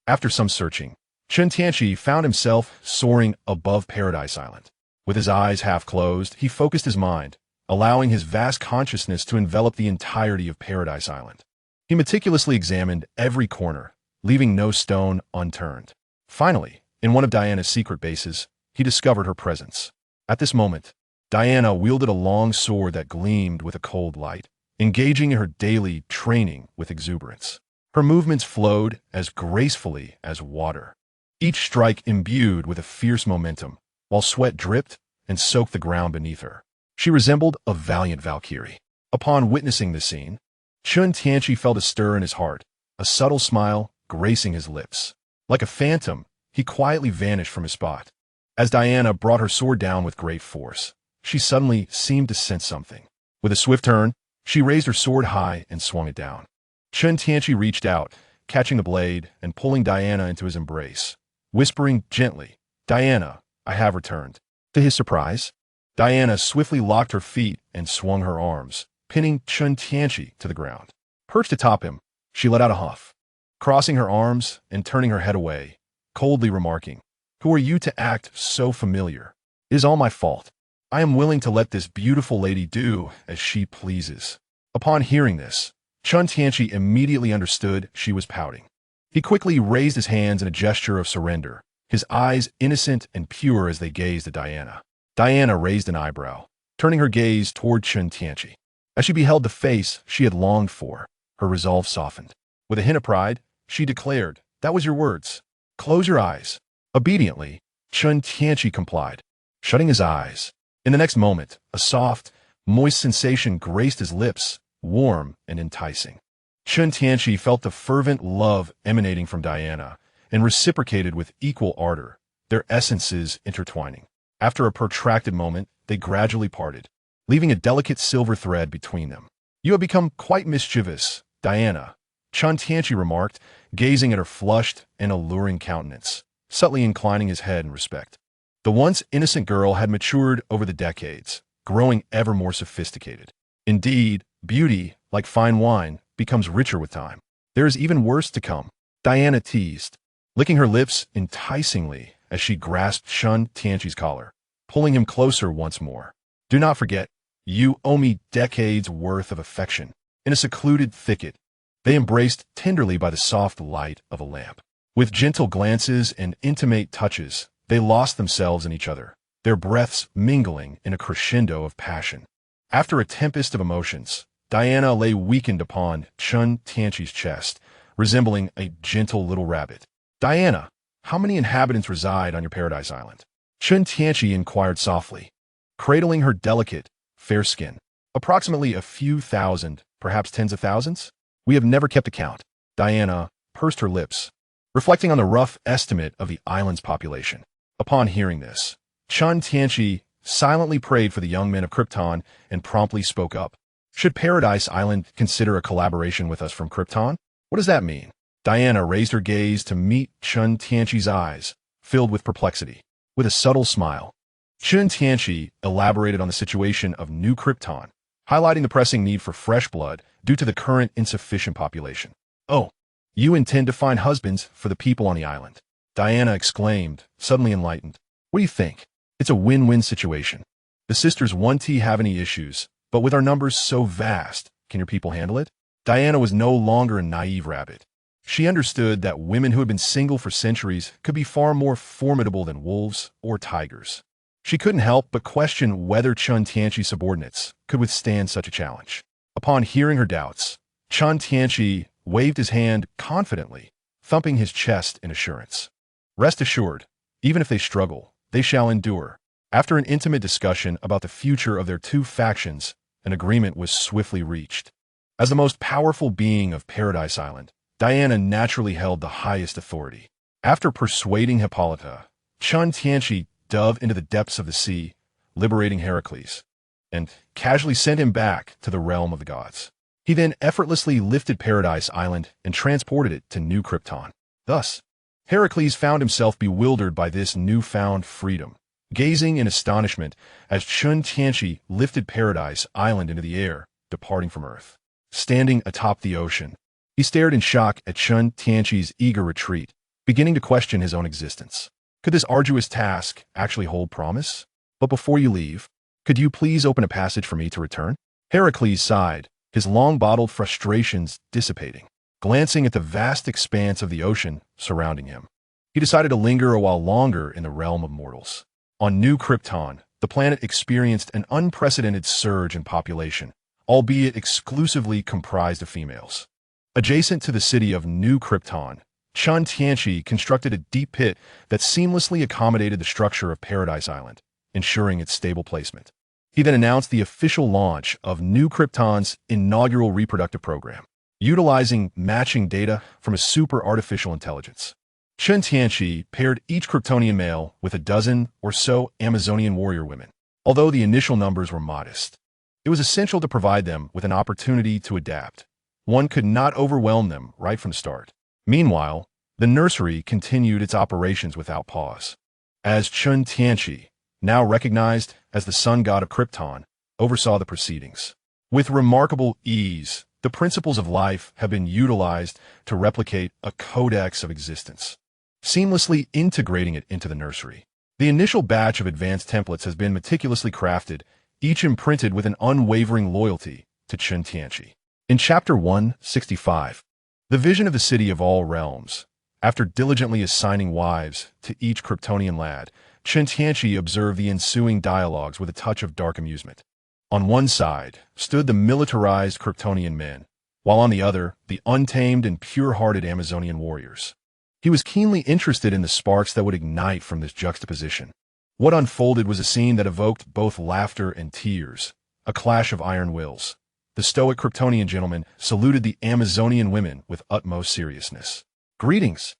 After some searching, Chen Tianqi found himself soaring above Paradise Island. With his eyes half closed, he focused his mind, allowing his vast consciousness to envelop the entirety of Paradise Island. He meticulously examined every corner, leaving no stone unturned. Finally, in one of Diana's secret bases, he discovered her presence. At this moment, Diana wielded a long sword that gleamed with a cold light, engaging in her daily training with exuberance. Her movements flowed as gracefully as water, each strike imbued with a fierce momentum, while sweat dripped and soaked the ground beneath her. She resembled a valiant Valkyrie. Upon witnessing this scene, Chen Tianqi felt a stir in his heart, a subtle smile gracing his lips. Like a phantom, he quietly vanished from his spot. As Diana brought her sword down with great force, she suddenly seemed to sense something. With a swift turn, she raised her sword high and swung it down. Chen Tianqi reached out, catching the blade and pulling Diana into his embrace, whispering gently, "Diana, I have returned." To his surprise, Diana swiftly locked her feet and swung her arms, pinning Chen Tianqi to the ground. Perched atop him, she let out a huff, crossing her arms and turning her head away, coldly remarking, "Who are you to act so familiar? It is all my fault. I am willing to let this beautiful lady do as she pleases." Upon hearing this, Chen Tianqi immediately understood she was pouting. He quickly raised his hands in a gesture of surrender, his eyes innocent and pure as they gazed at Diana. Diana raised an eyebrow, turning her gaze toward Chen Tianqi. As she beheld the face she had longed for, her resolve softened. With a hint of pride, she declared, "That was your words. Close your eyes." Obediently, Chen Tianqi complied, shutting his eyes. In the next moment, a soft, moist sensation graced his lips, warm and enticing. Chen Tianqi felt the fervent love emanating from Diana and reciprocated with equal ardor, their essences intertwining. After a protracted moment, they gradually parted, leaving a delicate silver thread between them. "You have become quite mischievous, Diana," Chen Tianqi remarked, gazing at her flushed and alluring countenance, subtly inclining his head in respect. The once innocent girl had matured over the decades, growing ever more sophisticated. Indeed, beauty, like fine wine, becomes richer with time. "There is even worse to come," Diana teased, licking her lips enticingly as she grasped Chen Tianqi's collar, pulling him closer once more. "Do not forget, you owe me decades worth of affection." In a secluded thicket, they embraced tenderly by the soft light of a lamp. With gentle glances and intimate touches, they lost themselves in each other, their breaths mingling in a crescendo of passion. After a tempest of emotions, Diana lay weakened upon Chen Tianqi's chest, resembling a gentle little rabbit. "Diana, how many inhabitants reside on your paradise island?" Chen Tianqi inquired softly, cradling her delicate, fair skin. "Approximately a few thousand, perhaps tens of thousands? We have never kept account." Diana pursed her lips, reflecting on the rough estimate of the island's population. Upon hearing this, Chen Tianqi silently prayed for the young men of Krypton and promptly spoke up. "Should Paradise Island consider a collaboration with us from Krypton? What does that mean?" Diana raised her gaze to meet Chen Tianqi's eyes, filled with perplexity. With a subtle smile, Chen Tianqi elaborated on the situation of New Krypton, highlighting the pressing need for fresh blood due to the current insufficient population. "Oh, you intend to find husbands for the people on the island?" Diana exclaimed, suddenly enlightened. "What do you think? It's a win-win situation. The sisters won't have any issues, but with our numbers so vast, can your people handle it?" Diana was no longer a naive rabbit. She understood that women who had been single for centuries could be far more formidable than wolves or tigers. She couldn't help but question whether Chen Tianqi's subordinates could withstand such a challenge. Upon hearing her doubts, Chen Tianqi waved his hand confidently, thumping his chest in assurance. "Rest assured, even if they struggle, they shall endure." After an intimate discussion about the future of their two factions, an agreement was swiftly reached. As the most powerful being of Paradise Island, Diana naturally held the highest authority. After persuading Hippolyta, Chen Tianqi dove into the depths of the sea, liberating Heracles, and casually sent him back to the realm of the gods. He then effortlessly lifted Paradise Island and transported it to New Krypton. Thus, Heracles found himself bewildered by this newfound freedom, gazing in astonishment as Chen Tianqi lifted Paradise Island into the air, departing from Earth. Standing atop the ocean, he stared in shock at Chen Tianqi's eager retreat, beginning to question his own existence. Could this arduous task actually hold promise? "But before you leave, could you please open a passage for me to return?" Heracles sighed, his long-bottled frustrations dissipating. Glancing at the vast expanse of the ocean surrounding him, he decided to linger a while longer in the realm of mortals. On New Krypton, the planet experienced an unprecedented surge in population, albeit exclusively comprised of females. Adjacent to the city of New Krypton, Chen Tianqi constructed a deep pit that seamlessly accommodated the structure of Paradise Island, ensuring its stable placement. He then announced the official launch of New Krypton's inaugural reproductive program, utilizing matching data from a super artificial intelligence. Chen Tianqi paired each Kryptonian male with a dozen or so Amazonian warrior women. Although the initial numbers were modest, it was essential to provide them with an opportunity to adapt. One could not overwhelm them right from the start. Meanwhile, the nursery continued its operations without pause. As Chen Tianqi, now recognized as the sun god of Krypton, oversaw the proceedings. With remarkable ease, the principles of life have been utilized to replicate a codex of existence, seamlessly integrating it into the nursery. The initial batch of advanced templates has been meticulously crafted, each imprinted with an unwavering loyalty to Chen Tianqi. In Chapter 165, The Vision of the City of All Realms, after diligently assigning wives to each Kryptonian lad, Chen Tianqi observed the ensuing dialogues with a touch of dark amusement. On one side stood the militarized Kryptonian men, while on the other, the untamed and pure-hearted Amazonian warriors. He was keenly interested in the sparks that would ignite from this juxtaposition. What unfolded was a scene that evoked both laughter and tears, a clash of iron wills. The stoic Kryptonian gentleman saluted the Amazonian women with utmost seriousness. "Greetings.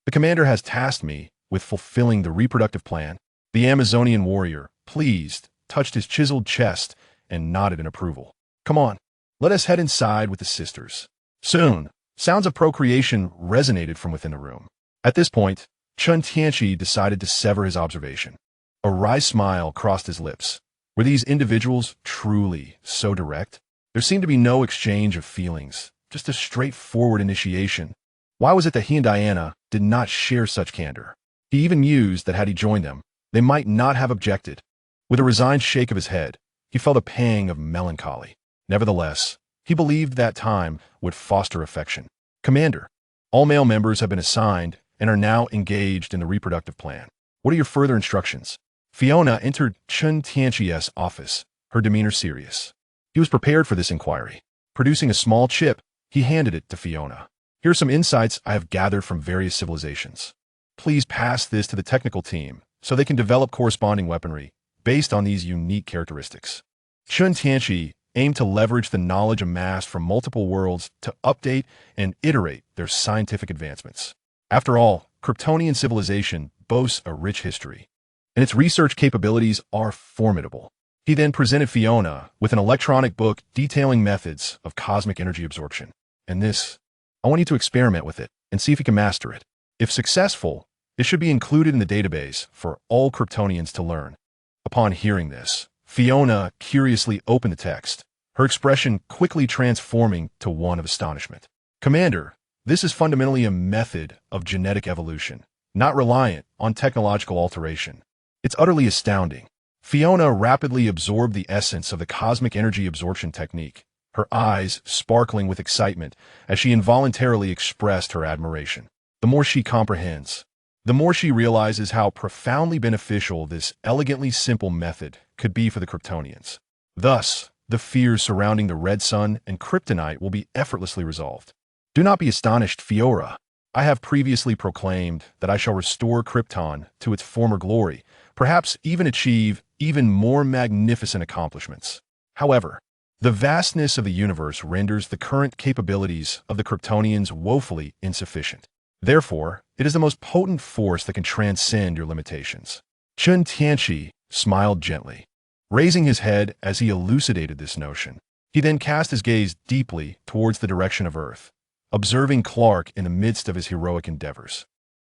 The commander has tasked me with fulfilling the reproductive plan." The Amazonian warrior, pleased, touched his chiseled chest and nodded in approval. "Come on, let us head inside with the sisters." Soon, sounds of procreation resonated from within the room. At this point, Chen Tianqi decided to sever his observation. A wry smile crossed his lips. Were these individuals truly so direct? There seemed to be no exchange of feelings, just a straightforward initiation. Why was it that he and Diana did not share such candor? He even mused that had he joined them, they might not have objected. With a resigned shake of his head, he felt a pang of melancholy. Nevertheless, He believed that time would foster affection. Commander, all male members have been assigned and are now engaged in the reproductive plan. What are your further instructions? Fiona entered Chen Tianqi's office, her demeanor serious. He was prepared for this inquiry. Producing a small chip, he handed it to Fiona. Here are some insights I have gathered from various civilizations. Please pass this to the technical team so they can develop corresponding weaponry based on these unique characteristics. Chen Tianqi aimed to leverage the knowledge amassed from multiple worlds to update and iterate their scientific advancements. After all, Kryptonian civilization boasts a rich history, and its research capabilities are formidable. He then presented Fiona with an electronic book detailing methods of cosmic energy absorption. And this, I want you to experiment with it and see if you can master it. If successful, it should be included in the database for all Kryptonians to learn. Upon hearing this, Fiona curiously opened the text, her expression quickly transforming to one of astonishment. Commander, this is fundamentally a method of genetic evolution, not reliant on technological alteration. It's utterly astounding. Fiona rapidly absorbed the essence of the cosmic energy absorption technique, her eyes sparkling with excitement as she involuntarily expressed her admiration. The more she comprehends, the more she realizes how profoundly beneficial this elegantly simple method could be for the Kryptonians. Thus, the fears surrounding the Red Sun and Kryptonite will be effortlessly resolved. Do not be astonished, Fiora. I have previously proclaimed that I shall restore Krypton to its former glory, perhaps even achieve even more magnificent accomplishments. However, the vastness of the universe renders the current capabilities of the Kryptonians woefully insufficient. Therefore, it is the most potent force that can transcend your limitations. Chen Tianqi smiled gently, raising his head as he elucidated this notion. He then cast his gaze deeply towards the direction of Earth, observing Clark in the midst of his heroic endeavors,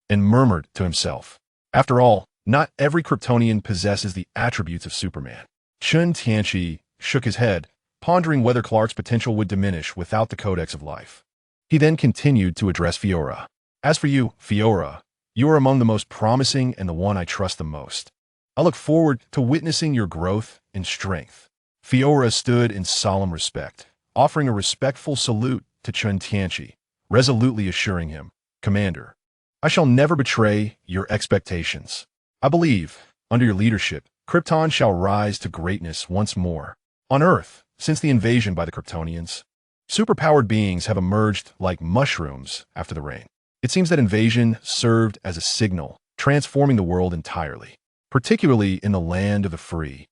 and murmured to himself, "After all, not every Kryptonian possesses the attributes of Superman." Chen Tianqi shook his head, pondering whether Clark's potential would diminish without the Codex of Life. He then continued to address Fiora. "As for you, Fiora, you are among the most promising and the one I trust the most. I look forward to witnessing your growth and strength." Fiora stood in solemn respect, offering a respectful salute to Chen Tianqi, resolutely assuring him, "Commander, I shall never betray your expectations. I believe, under your leadership, Krypton shall rise to greatness once more. On Earth, since the invasion by the Kryptonians, superpowered beings have emerged like mushrooms after the rain. It seems that invasion served as a signal, transforming the world entirely, particularly in the land of the free.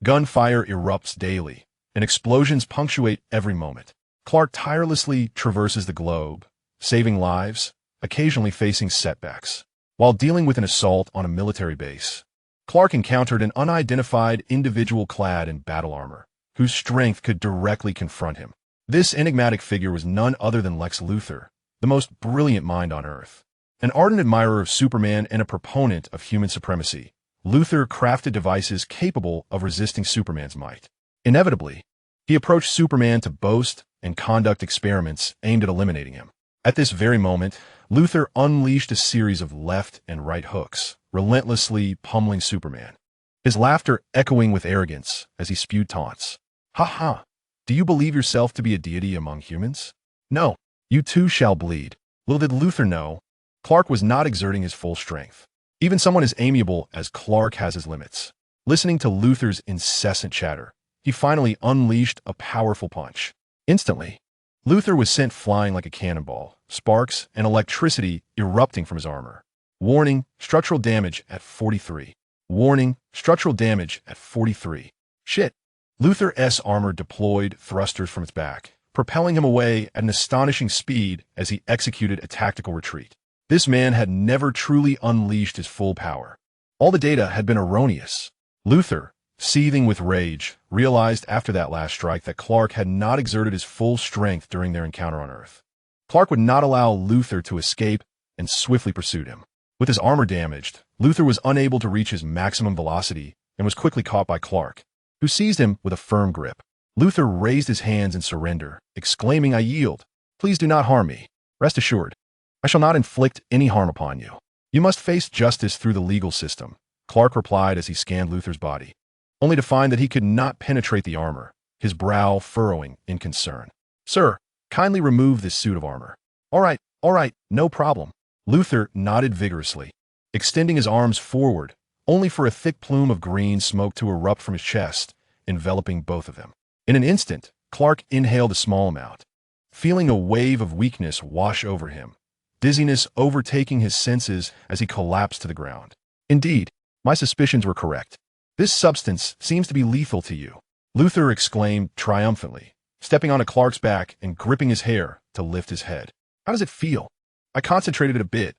Gunfire erupts daily, and explosions punctuate every moment. Clark tirelessly traverses the globe, saving lives, occasionally facing setbacks. While dealing with an assault on a military base, Clark encountered an unidentified individual clad in battle armor, whose strength could directly confront him. This enigmatic figure was none other than Lex Luthor, the most brilliant mind on Earth. An ardent admirer of Superman and a proponent of human supremacy, Luthor crafted devices capable of resisting Superman's might. Inevitably, he approached Superman to boast and conduct experiments aimed at eliminating him. At this very moment, Luthor unleashed a series of left and right hooks, relentlessly pummeling Superman, his laughter echoing with arrogance as he spewed taunts. "Ha ha! Do you believe yourself to be a deity among humans? No, you too shall bleed." Little did Luthor know, Clark was not exerting his full strength. Even someone as amiable as Clark has his limits. Listening to Luthor's incessant chatter, he finally unleashed a powerful punch. Instantly, Luthor was sent flying like a cannonball, sparks and electricity erupting from his armor. Warning, structural damage at 43. Warning, structural damage at 43. Shit. Luthor's armor deployed thrusters from its back, propelling him away at an astonishing speed as he executed a tactical retreat. This man had never truly unleashed his full power. All the data had been erroneous. Luthor, seething with rage, realized after that last strike that Clark had not exerted his full strength during their encounter on Earth. Clark would not allow Luthor to escape and swiftly pursued him. With his armor damaged, Luthor was unable to reach his maximum velocity and was quickly caught by Clark, who seized him with a firm grip. Luthor raised his hands in surrender, exclaiming, "I yield. Please do not harm me. Rest assured, I shall not inflict any harm upon you. You must face justice through the legal system," Clark replied as he scanned Luthor's body, only to find that he could not penetrate the armor, his brow furrowing in concern. Sir, kindly remove this suit of armor. All right, no problem. Luther nodded vigorously, extending his arms forward, only for a thick plume of green smoke to erupt from his chest, enveloping both of them. In an instant, Clark inhaled a small amount, feeling a wave of weakness wash over him, dizziness overtaking his senses as he collapsed to the ground. Indeed, my suspicions were correct. This substance seems to be lethal to you, Luther exclaimed triumphantly, stepping onto Clark's back and gripping his hair to lift his head. How does it feel? I concentrated a bit.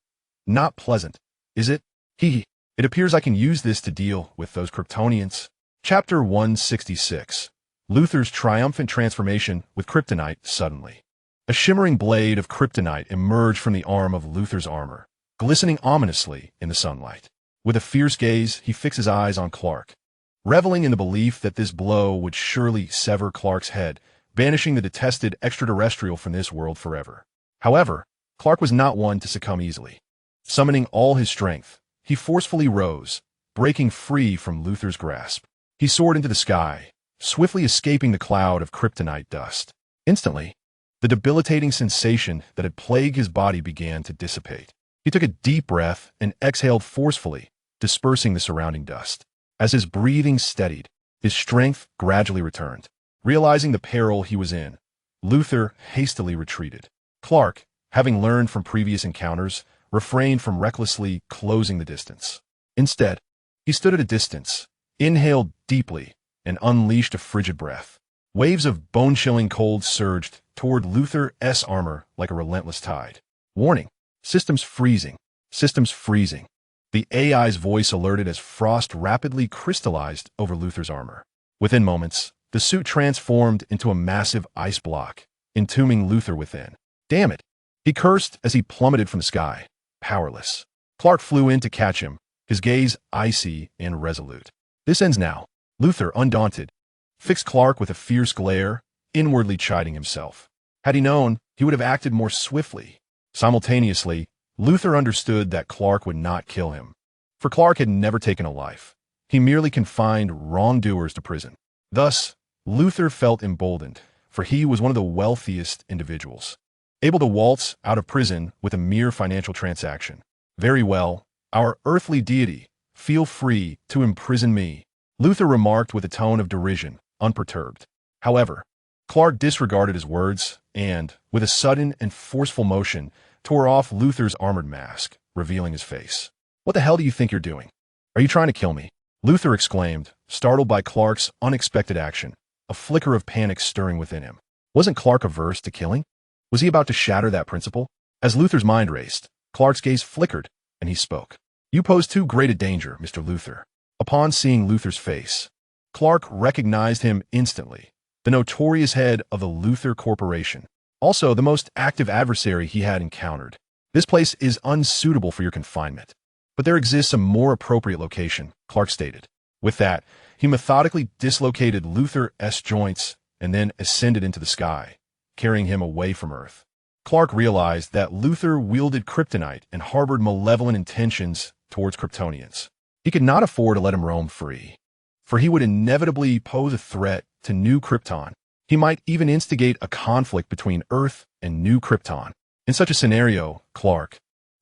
Not pleasant, is it? It appears I can use this to deal with those Kryptonians. Chapter 166. Luther's triumphant transformation with kryptonite suddenly. A shimmering blade of kryptonite emerged from the arm of Luther's armor, glistening ominously in the sunlight. With a fierce gaze, he fixed his eyes on Clark, reveling in the belief that this blow would surely sever Clark's head, banishing the detested extraterrestrial from this world forever. However, Clark was not one to succumb easily. Summoning all his strength, he forcefully rose, breaking free from Luther's grasp. He soared into the sky, swiftly escaping the cloud of kryptonite dust. Instantly, the debilitating sensation that had plagued his body began to dissipate. He took a deep breath and exhaled forcefully, dispersing the surrounding dust. As his breathing steadied, his strength gradually returned. Realizing the peril he was in, Luther hastily retreated. Clark, having learned from previous encounters, refrained from recklessly closing the distance. Instead, he stood at a distance, inhaled deeply, and unleashed a frigid breath. Waves of bone-chilling cold surged toward Luther's armor like a relentless tide. Warning, systems freezing, systems freezing. The AI's voice alerted as frost rapidly crystallized over Luther's armor. Within moments, the suit transformed into a massive ice block, entombing Luther within. Damn it! He cursed as he plummeted from the sky, powerless. Clark flew in to catch him, his gaze icy and resolute. This ends now. Luther, undaunted, fixed Clark with a fierce glare, inwardly chiding himself. Had he known, he would have acted more swiftly. Simultaneously, Luther understood that Clark would not kill him. For Clark had never taken a life. He merely confined wrongdoers to prison. Thus, Luther felt emboldened, for he was one of the wealthiest individuals, able to waltz out of prison with a mere financial transaction. Very well, our earthly deity, feel free to imprison me, Luther remarked with a tone of derision, unperturbed. However, Clark disregarded his words and, with a sudden and forceful motion, tore off Luther's armored mask, revealing his face. What the hell do you think you're doing? Are you trying to kill me? Luther exclaimed, startled by Clark's unexpected action, a flicker of panic stirring within him. Wasn't Clark averse to killing? Was he about to shatter that principle? As Luther's mind raced, Clark's gaze flickered, and he spoke. You pose too great a danger, Mr. Luther. Upon seeing Luther's face, Clark recognized him instantly, the notorious head of the Luther Corporation, also the most active adversary he had encountered. This place is unsuitable for your confinement, but there exists a more appropriate location, Clark stated. With that, he methodically dislocated Luther's joints and then ascended into the sky, carrying him away from Earth. Clark realized that Luther wielded kryptonite and harbored malevolent intentions towards Kryptonians. He could not afford to let him roam free, for he would inevitably pose a threat to New Krypton. He might even instigate a conflict between Earth and New Krypton. In such a scenario, Clark,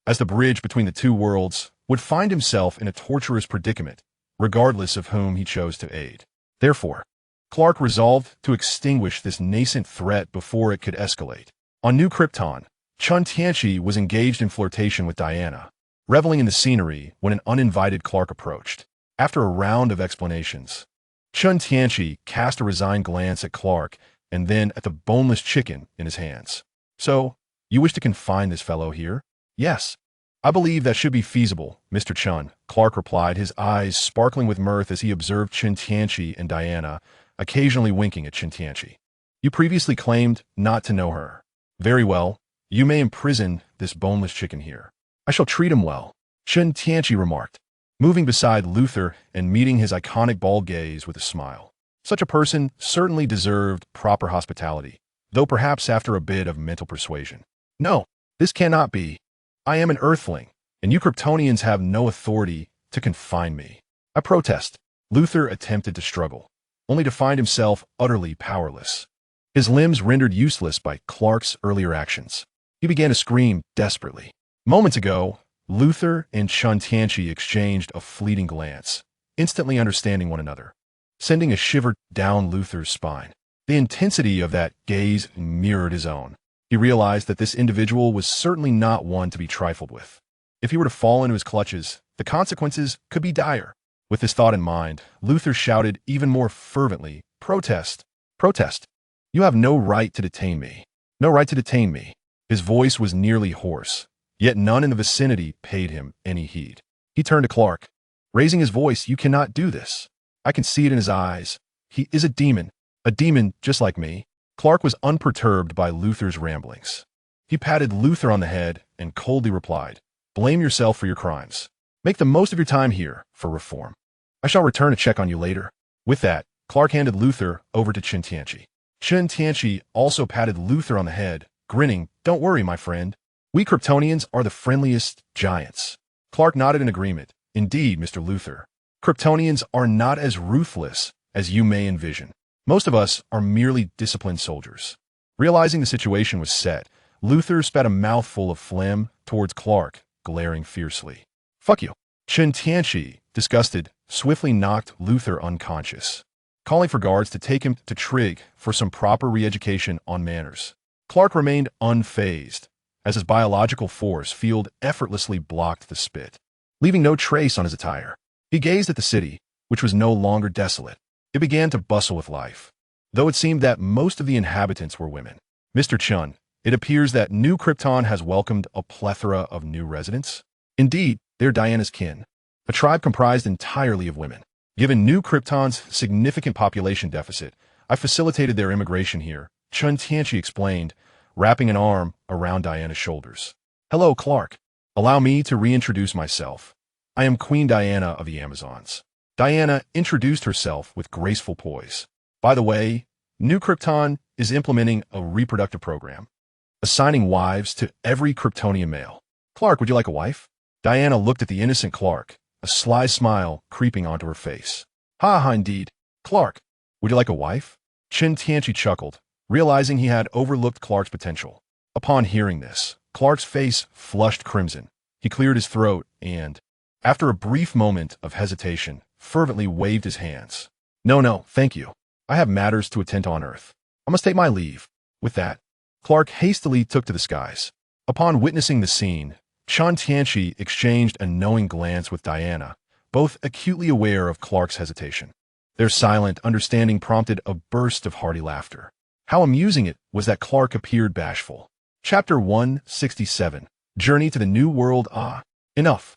as the bridge between the two worlds, would find himself in a torturous predicament, regardless of whom he chose to aid. Therefore, Clark resolved to extinguish this nascent threat before it could escalate. On New Krypton, Chen Tianqi was engaged in flirtation with Diana, reveling in the scenery when an uninvited Clark approached. After a round of explanations, Chen Tianqi cast a resigned glance at Clark and then at the boneless chicken in his hands. So, you wish to confine this fellow here? Yes. I believe that should be feasible, Mr. Chen, Clark replied, his eyes sparkling with mirth as he observed Chen Tianqi and Diana, occasionally winking at Chen Tianqi. You previously claimed not to know her. Very well, you may imprison this boneless chicken here. I shall treat him well, Chen Tianqi remarked, moving beside Luther and meeting his iconic bald gaze with a smile. Such a person certainly deserved proper hospitality, though perhaps after a bit of mental persuasion. No, this cannot be. I am an Earthling, and you Kryptonians have no authority to confine me. I protest. Luther attempted to struggle, only to find himself utterly powerless. his limbs rendered useless by Clark's earlier actions. He began to scream desperately. Moments ago, Luther and Chen Tianqi exchanged a fleeting glance, instantly understanding one another, sending a shiver down Luther's spine. The intensity of that gaze mirrored his own. He realized that this individual was certainly not one to be trifled with. If he were to fall into his clutches, the consequences could be dire. With this thought in mind, Luther shouted even more fervently, "Protest! Protest! You have no right to detain me. No right to detain me." His voice was nearly hoarse, yet none in the vicinity paid him any heed. He turned to Clark, raising his voice, "You cannot do this. I can see it in his eyes. He is a demon just like me." Clark was unperturbed by Luther's ramblings. He patted Luther on the head and coldly replied, "Blame yourself for your crimes. Make the most of your time here for reform. I shall return to check on you later." With that, Clark handed Luther over to Chen Tianqi. Chen Tianqi also patted Luther on the head, grinning, "Don't worry, my friend. We Kryptonians are the friendliest giants." Clark nodded in agreement. "Indeed, Mr. Luther. Kryptonians are not as ruthless as you may envision. Most of us are merely disciplined soldiers." Realizing the situation was set, Luther spat a mouthful of phlegm towards Clark, glaring fiercely. "Fuck you." Chen Tianqi, disgusted, swiftly knocked Luther unconscious, calling for guards to take him to Trig for some proper re-education on manners. Clark remained unfazed, as his biological force field effortlessly blocked the spit, leaving no trace on his attire. He gazed at the city, which was no longer desolate. It began to bustle with life, though it seemed that most of the inhabitants were women. "Mr. Chen, it appears that New Krypton has welcomed a plethora of new residents." "Indeed, they're Diana's kin, a tribe comprised entirely of women. Given New Krypton's significant population deficit, I facilitated their immigration here," Chen Tianqi explained, wrapping an arm around Diana's shoulders. "Hello, Clark. Allow me to reintroduce myself. I am Queen Diana of the Amazons." Diana introduced herself with graceful poise. "By the way, New Krypton is implementing a reproductive program, assigning wives to every Kryptonian male. Clark, would you like a wife?" Diana looked at the innocent Clark, a sly smile creeping onto her face. "Ha ha, indeed. Clark, would you like a wife?" Chen Tianqi chuckled, realizing he had overlooked Clark's potential. Upon hearing this, Clark's face flushed crimson. He cleared his throat and, after a brief moment of hesitation, fervently waved his hands. No, thank you. I have matters to attend to on Earth. I must take my leave." With that, Clark hastily took to the skies. Upon witnessing the scene, Chen Tianqi exchanged a knowing glance with Diana, both acutely aware of Clark's hesitation. Their silent understanding prompted a burst of hearty laughter. How amusing it was that Clark appeared bashful. Chapter 167, Journey to the New World. Enough.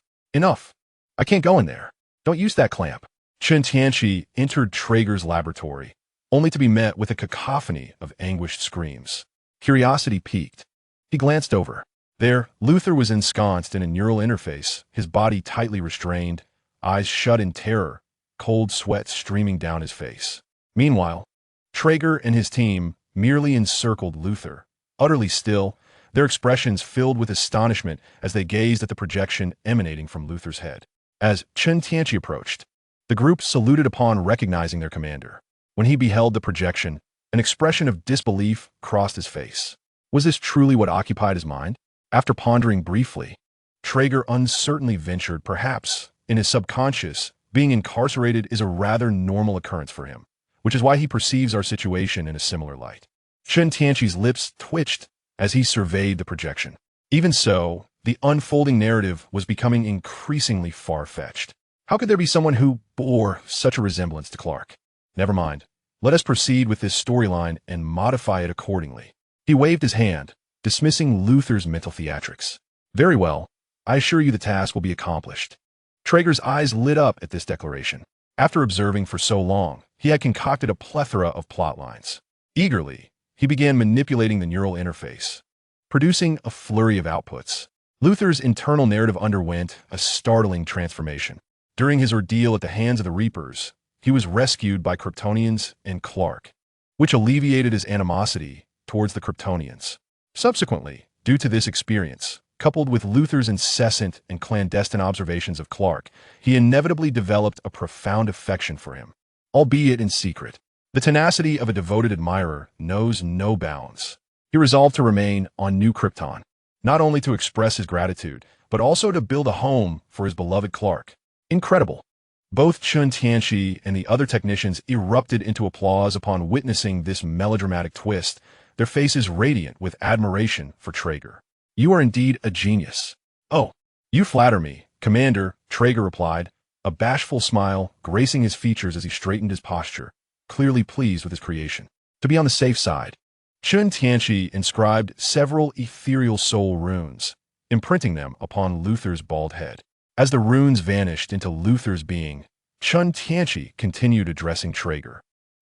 I can't go in there. Don't use that clamp." Chen Tianqi entered Traeger's laboratory, only to be met with a cacophony of anguished screams. Curiosity piqued. He glanced over. There, Luther was ensconced in a neural interface, his body tightly restrained, eyes shut in terror, cold sweat streaming down his face. Meanwhile, Traeger and his team merely encircled Luther, utterly still, their expressions filled with astonishment as they gazed at the projection emanating from Luther's head. As Chen Tianqi approached, the group saluted upon recognizing their commander. When he beheld the projection, an expression of disbelief crossed his face. Was this truly what occupied his mind? After pondering briefly, Traeger uncertainly ventured, perhaps, in his subconscious, being incarcerated is a rather normal occurrence for him, which is why he perceives our situation in a similar light. Chen Tianqi's lips twitched as he surveyed the projection. Even so, the unfolding narrative was becoming increasingly far-fetched. How could there be someone who bore such a resemblance to Clark? Never mind. Let us proceed with this storyline and modify it accordingly. He waved his hand, dismissing Luther's mental theatrics. "Very well. I assure you the task will be accomplished." Traeger's eyes lit up at this declaration. After observing for so long, he had concocted a plethora of plot lines. Eagerly, he began manipulating the neural interface, producing a flurry of outputs. Luther's internal narrative underwent a startling transformation. During his ordeal at the hands of the Reapers, he was rescued by Kryptonians and Clark, which alleviated his animosity towards the Kryptonians. Subsequently, due to this experience, coupled with Luther's incessant and clandestine observations of Clark, he inevitably developed a profound affection for him, albeit in secret. The tenacity of a devoted admirer knows no bounds. He resolved to remain on New Krypton, not only to express his gratitude, but also to build a home for his beloved Clark. Incredible. Both Chen Tianqi and the other technicians erupted into applause upon witnessing this melodramatic twist, their faces radiant with admiration for Traeger. You are indeed a genius. Oh, you flatter me, Commander, Traeger replied, a bashful smile gracing his features as he straightened his posture, clearly pleased with his creation. To be on the safe side, Chen Tianqi inscribed several ethereal soul runes, imprinting them upon Luther's bald head. As the runes vanished into Luther's being, Chen Tianqi continued addressing Traeger.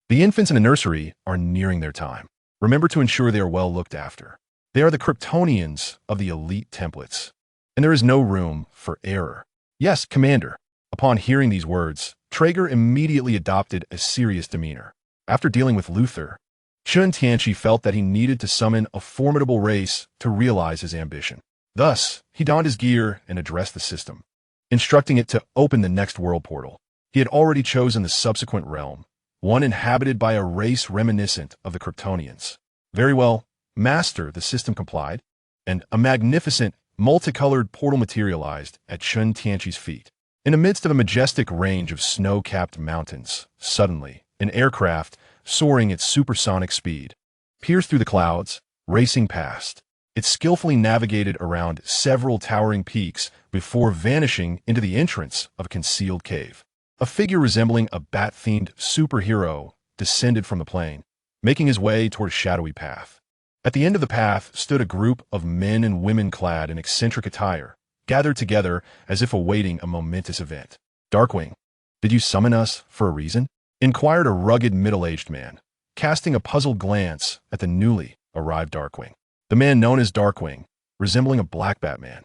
The infants in the nursery are nearing their time. Remember to ensure they are well looked after. They are the Kryptonians of the elite templates, and there is no room for error. Yes, Commander. Upon hearing these words, Traeger immediately adopted a serious demeanor. After dealing with Luther, Chen Tianqi felt that he needed to summon a formidable race to realize his ambition. Thus, he donned his gear and addressed the system, instructing it to open the next world portal. He had already chosen the subsequent realm, one inhabited by a race reminiscent of the Kryptonians. Very well, Master, the system complied, and a magnificent, multicolored portal materialized at Chen Tianqi's feet. In the midst of a majestic range of snow-capped mountains, suddenly, an aircraft, soaring at supersonic speed, pierced through the clouds, racing past. It skillfully navigated around several towering peaks before vanishing into the entrance of a concealed cave. A figure resembling a bat-themed superhero descended from the plane, making his way toward a shadowy path. At the end of the path stood a group of men and women clad in eccentric attire, gathered together as if awaiting a momentous event. Darkwing, did you summon us for a reason? Inquired a rugged middle-aged man, casting a puzzled glance at the newly arrived Darkwing. The man known as Darkwing, resembling a black Batman,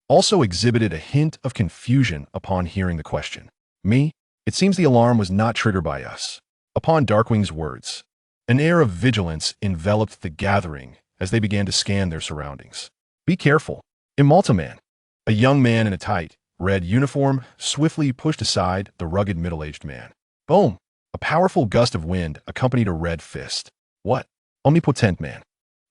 also exhibited a hint of confusion upon hearing the question. Me? It seems the alarm was not triggered by us. Upon Darkwing's words, an air of vigilance enveloped the gathering as they began to scan their surroundings. Be careful. Immortality. A young man in a tight, red uniform swiftly pushed aside the rugged middle-aged man. Boom! A powerful gust of wind accompanied a red fist. What? Omnipotent man.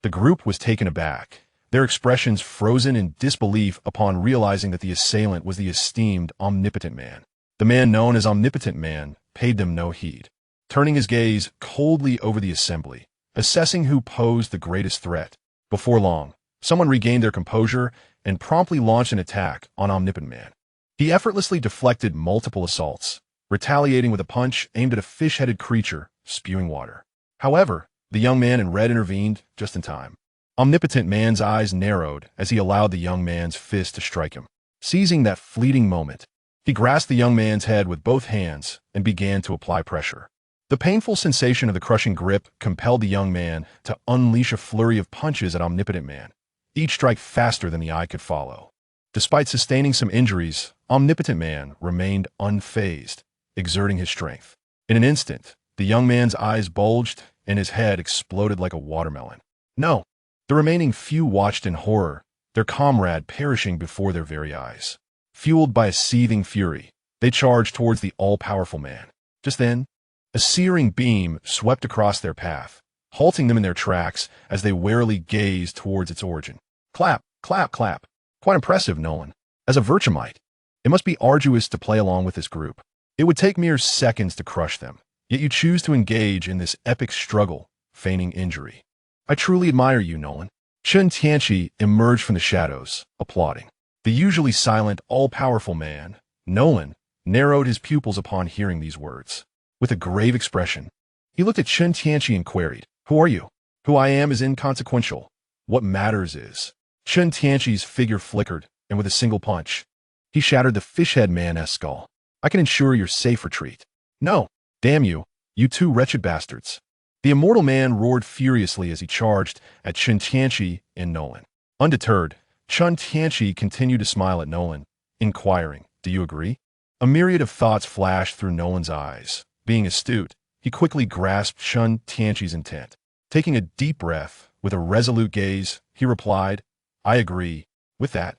The group was taken aback, their expressions frozen in disbelief upon realizing that the assailant was the esteemed Omnipotent Man. The man known as Omnipotent Man paid them no heed, turning his gaze coldly over the assembly, assessing who posed the greatest threat. Before long, someone regained their composure and promptly launched an attack on Omnipotent Man. He effortlessly deflected multiple assaults, retaliating with a punch aimed at a fish-headed creature spewing water. However, the young man in red intervened just in time. Omnipotent Man's eyes narrowed as he allowed the young man's fist to strike him. Seizing that fleeting moment, he grasped the young man's head with both hands and began to apply pressure. The painful sensation of the crushing grip compelled the young man to unleash a flurry of punches at Omnipotent Man, each strike faster than the eye could follow. Despite sustaining some injuries, Omnipotent Man remained unfazed, exerting his strength. In an instant, the young man's eyes bulged and his head exploded like a watermelon. No! The remaining few watched in horror, their comrade perishing before their very eyes. Fueled by a seething fury, they charged towards the all-powerful man. Just then, a searing beam swept across their path, halting them in their tracks as they warily gazed towards its origin. Clap, clap, clap. Quite impressive, Nolan. As a Virtumite, it must be arduous to play along with this group. It would take mere seconds to crush them, yet you choose to engage in this epic struggle, feigning injury. I truly admire you, Nolan. Chen Tianqi emerged from the shadows, applauding. The usually silent, all-powerful man, Nolan, narrowed his pupils upon hearing these words. With a grave expression, he looked at Chen Tianqi and queried, Who are you? Who I am is inconsequential. What matters is. Chen Tianqi's figure flickered, and with a single punch, he shattered the fish-head man's skull. I can ensure your safe retreat. No, damn you, you two wretched bastards. The immortal man roared furiously as he charged at Chen Tianqi and Nolan. Undeterred, Chen Tianqi continued to smile at Nolan, inquiring, Do you agree? A myriad of thoughts flashed through Nolan's eyes. Being astute, he quickly grasped Chen Tianqi's intent. Taking a deep breath, with a resolute gaze, he replied, I agree. With that,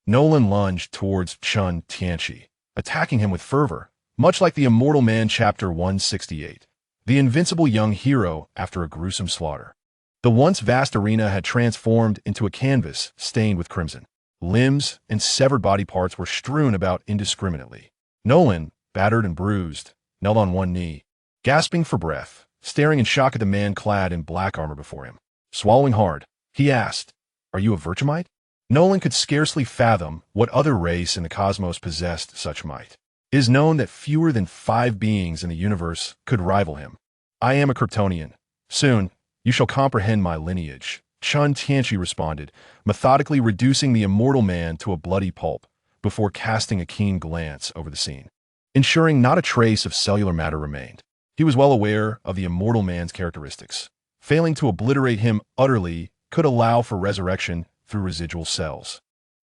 Nolan lunged towards Chen Tianqi, attacking him with fervor, much like the Immortal Man Chapter 168. the invincible young hero after a gruesome slaughter. The once vast arena had transformed into a canvas stained with crimson. Limbs and severed body parts were strewn about indiscriminately. Nolan, battered and bruised, knelt on one knee, gasping for breath, staring in shock at the man clad in black armor before him. Swallowing hard, he asked, "Are you a Virtumite?" Nolan could scarcely fathom what other race in the cosmos possessed such might. It is known that fewer than 5 beings in the universe could rival him. "I am a Kryptonian. Soon, you shall comprehend my lineage," Chen Tianqi responded, methodically reducing the immortal man to a bloody pulp before casting a keen glance over the scene, ensuring not a trace of cellular matter remained. He was well aware of the immortal man's characteristics. Failing to obliterate him utterly could allow for resurrection through residual cells.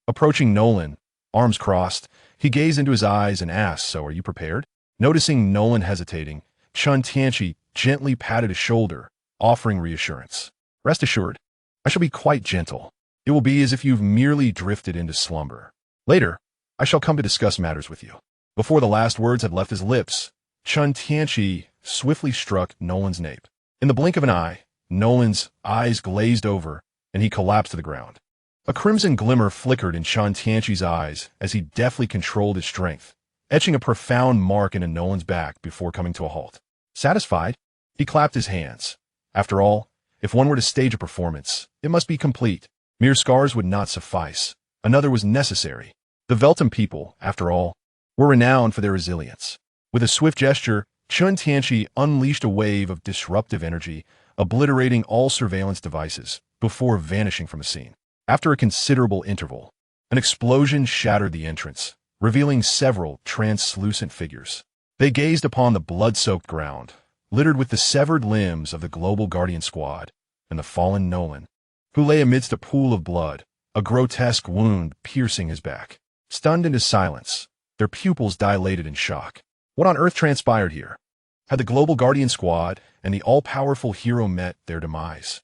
Approaching Nolan, arms crossed, he gazed into his eyes and asked, "So are you prepared?" Noticing Nolan hesitating, Chen Tianqi gently patted his shoulder, offering reassurance. "Rest assured, I shall be quite gentle. It will be as if you've merely drifted into slumber. Later, I shall come to discuss matters with you." Before the last words had left his lips, Chen Tianqi swiftly struck Nolan's nape. In the blink of an eye, Nolan's eyes glazed over, and he collapsed to the ground. A crimson glimmer flickered in Chen Tianqi's eyes as he deftly controlled his strength, etching a profound mark into Nolan's back before coming to a halt. Satisfied, he clapped his hands. After all, if one were to stage a performance, it must be complete. Mere scars would not suffice. Another was necessary. The Veltum people, after all, were renowned for their resilience. With a swift gesture, Chen Tianqi unleashed a wave of disruptive energy, obliterating all surveillance devices before vanishing from the scene. After a considerable interval, an explosion shattered the entrance, revealing several translucent figures. They gazed upon the blood-soaked ground, littered with the severed limbs of the Global Guardian Squad and the fallen Nolan, who lay amidst a pool of blood, a grotesque wound piercing his back. Stunned into silence, their pupils dilated in shock. What on earth transpired here? Had the Global Guardian Squad and the all-powerful hero met their demise?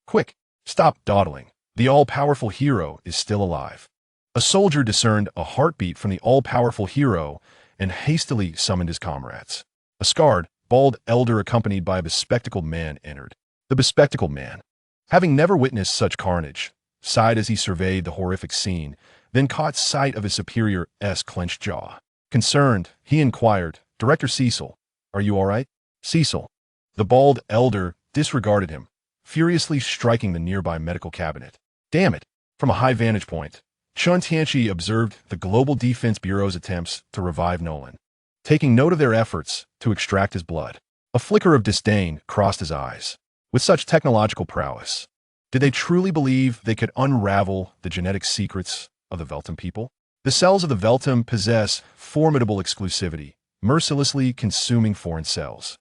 Quick, stop dawdling. The all-powerful hero is still alive. A soldier discerned a heartbeat from the all-powerful hero and hastily summoned his comrades. A scarred, bald elder accompanied by a bespectacled man entered. The bespectacled man, having never witnessed such carnage, sighed as he surveyed the horrific scene, then caught sight of his superior's clenched jaw. Concerned, he inquired, "Director Cecil, are you all right?" Cecil, the bald elder, disregarded him, furiously striking the nearby medical cabinet. Damn it! From a high vantage point, Chen Tianqi observed the Global Defense Bureau's attempts to revive Nolan, taking note of their efforts to extract his blood. A flicker of disdain crossed his eyes. With such technological prowess, did they truly believe they could unravel the genetic secrets of the Veltum people? The cells of the Veltum possess formidable exclusivity, mercilessly consuming foreign cells.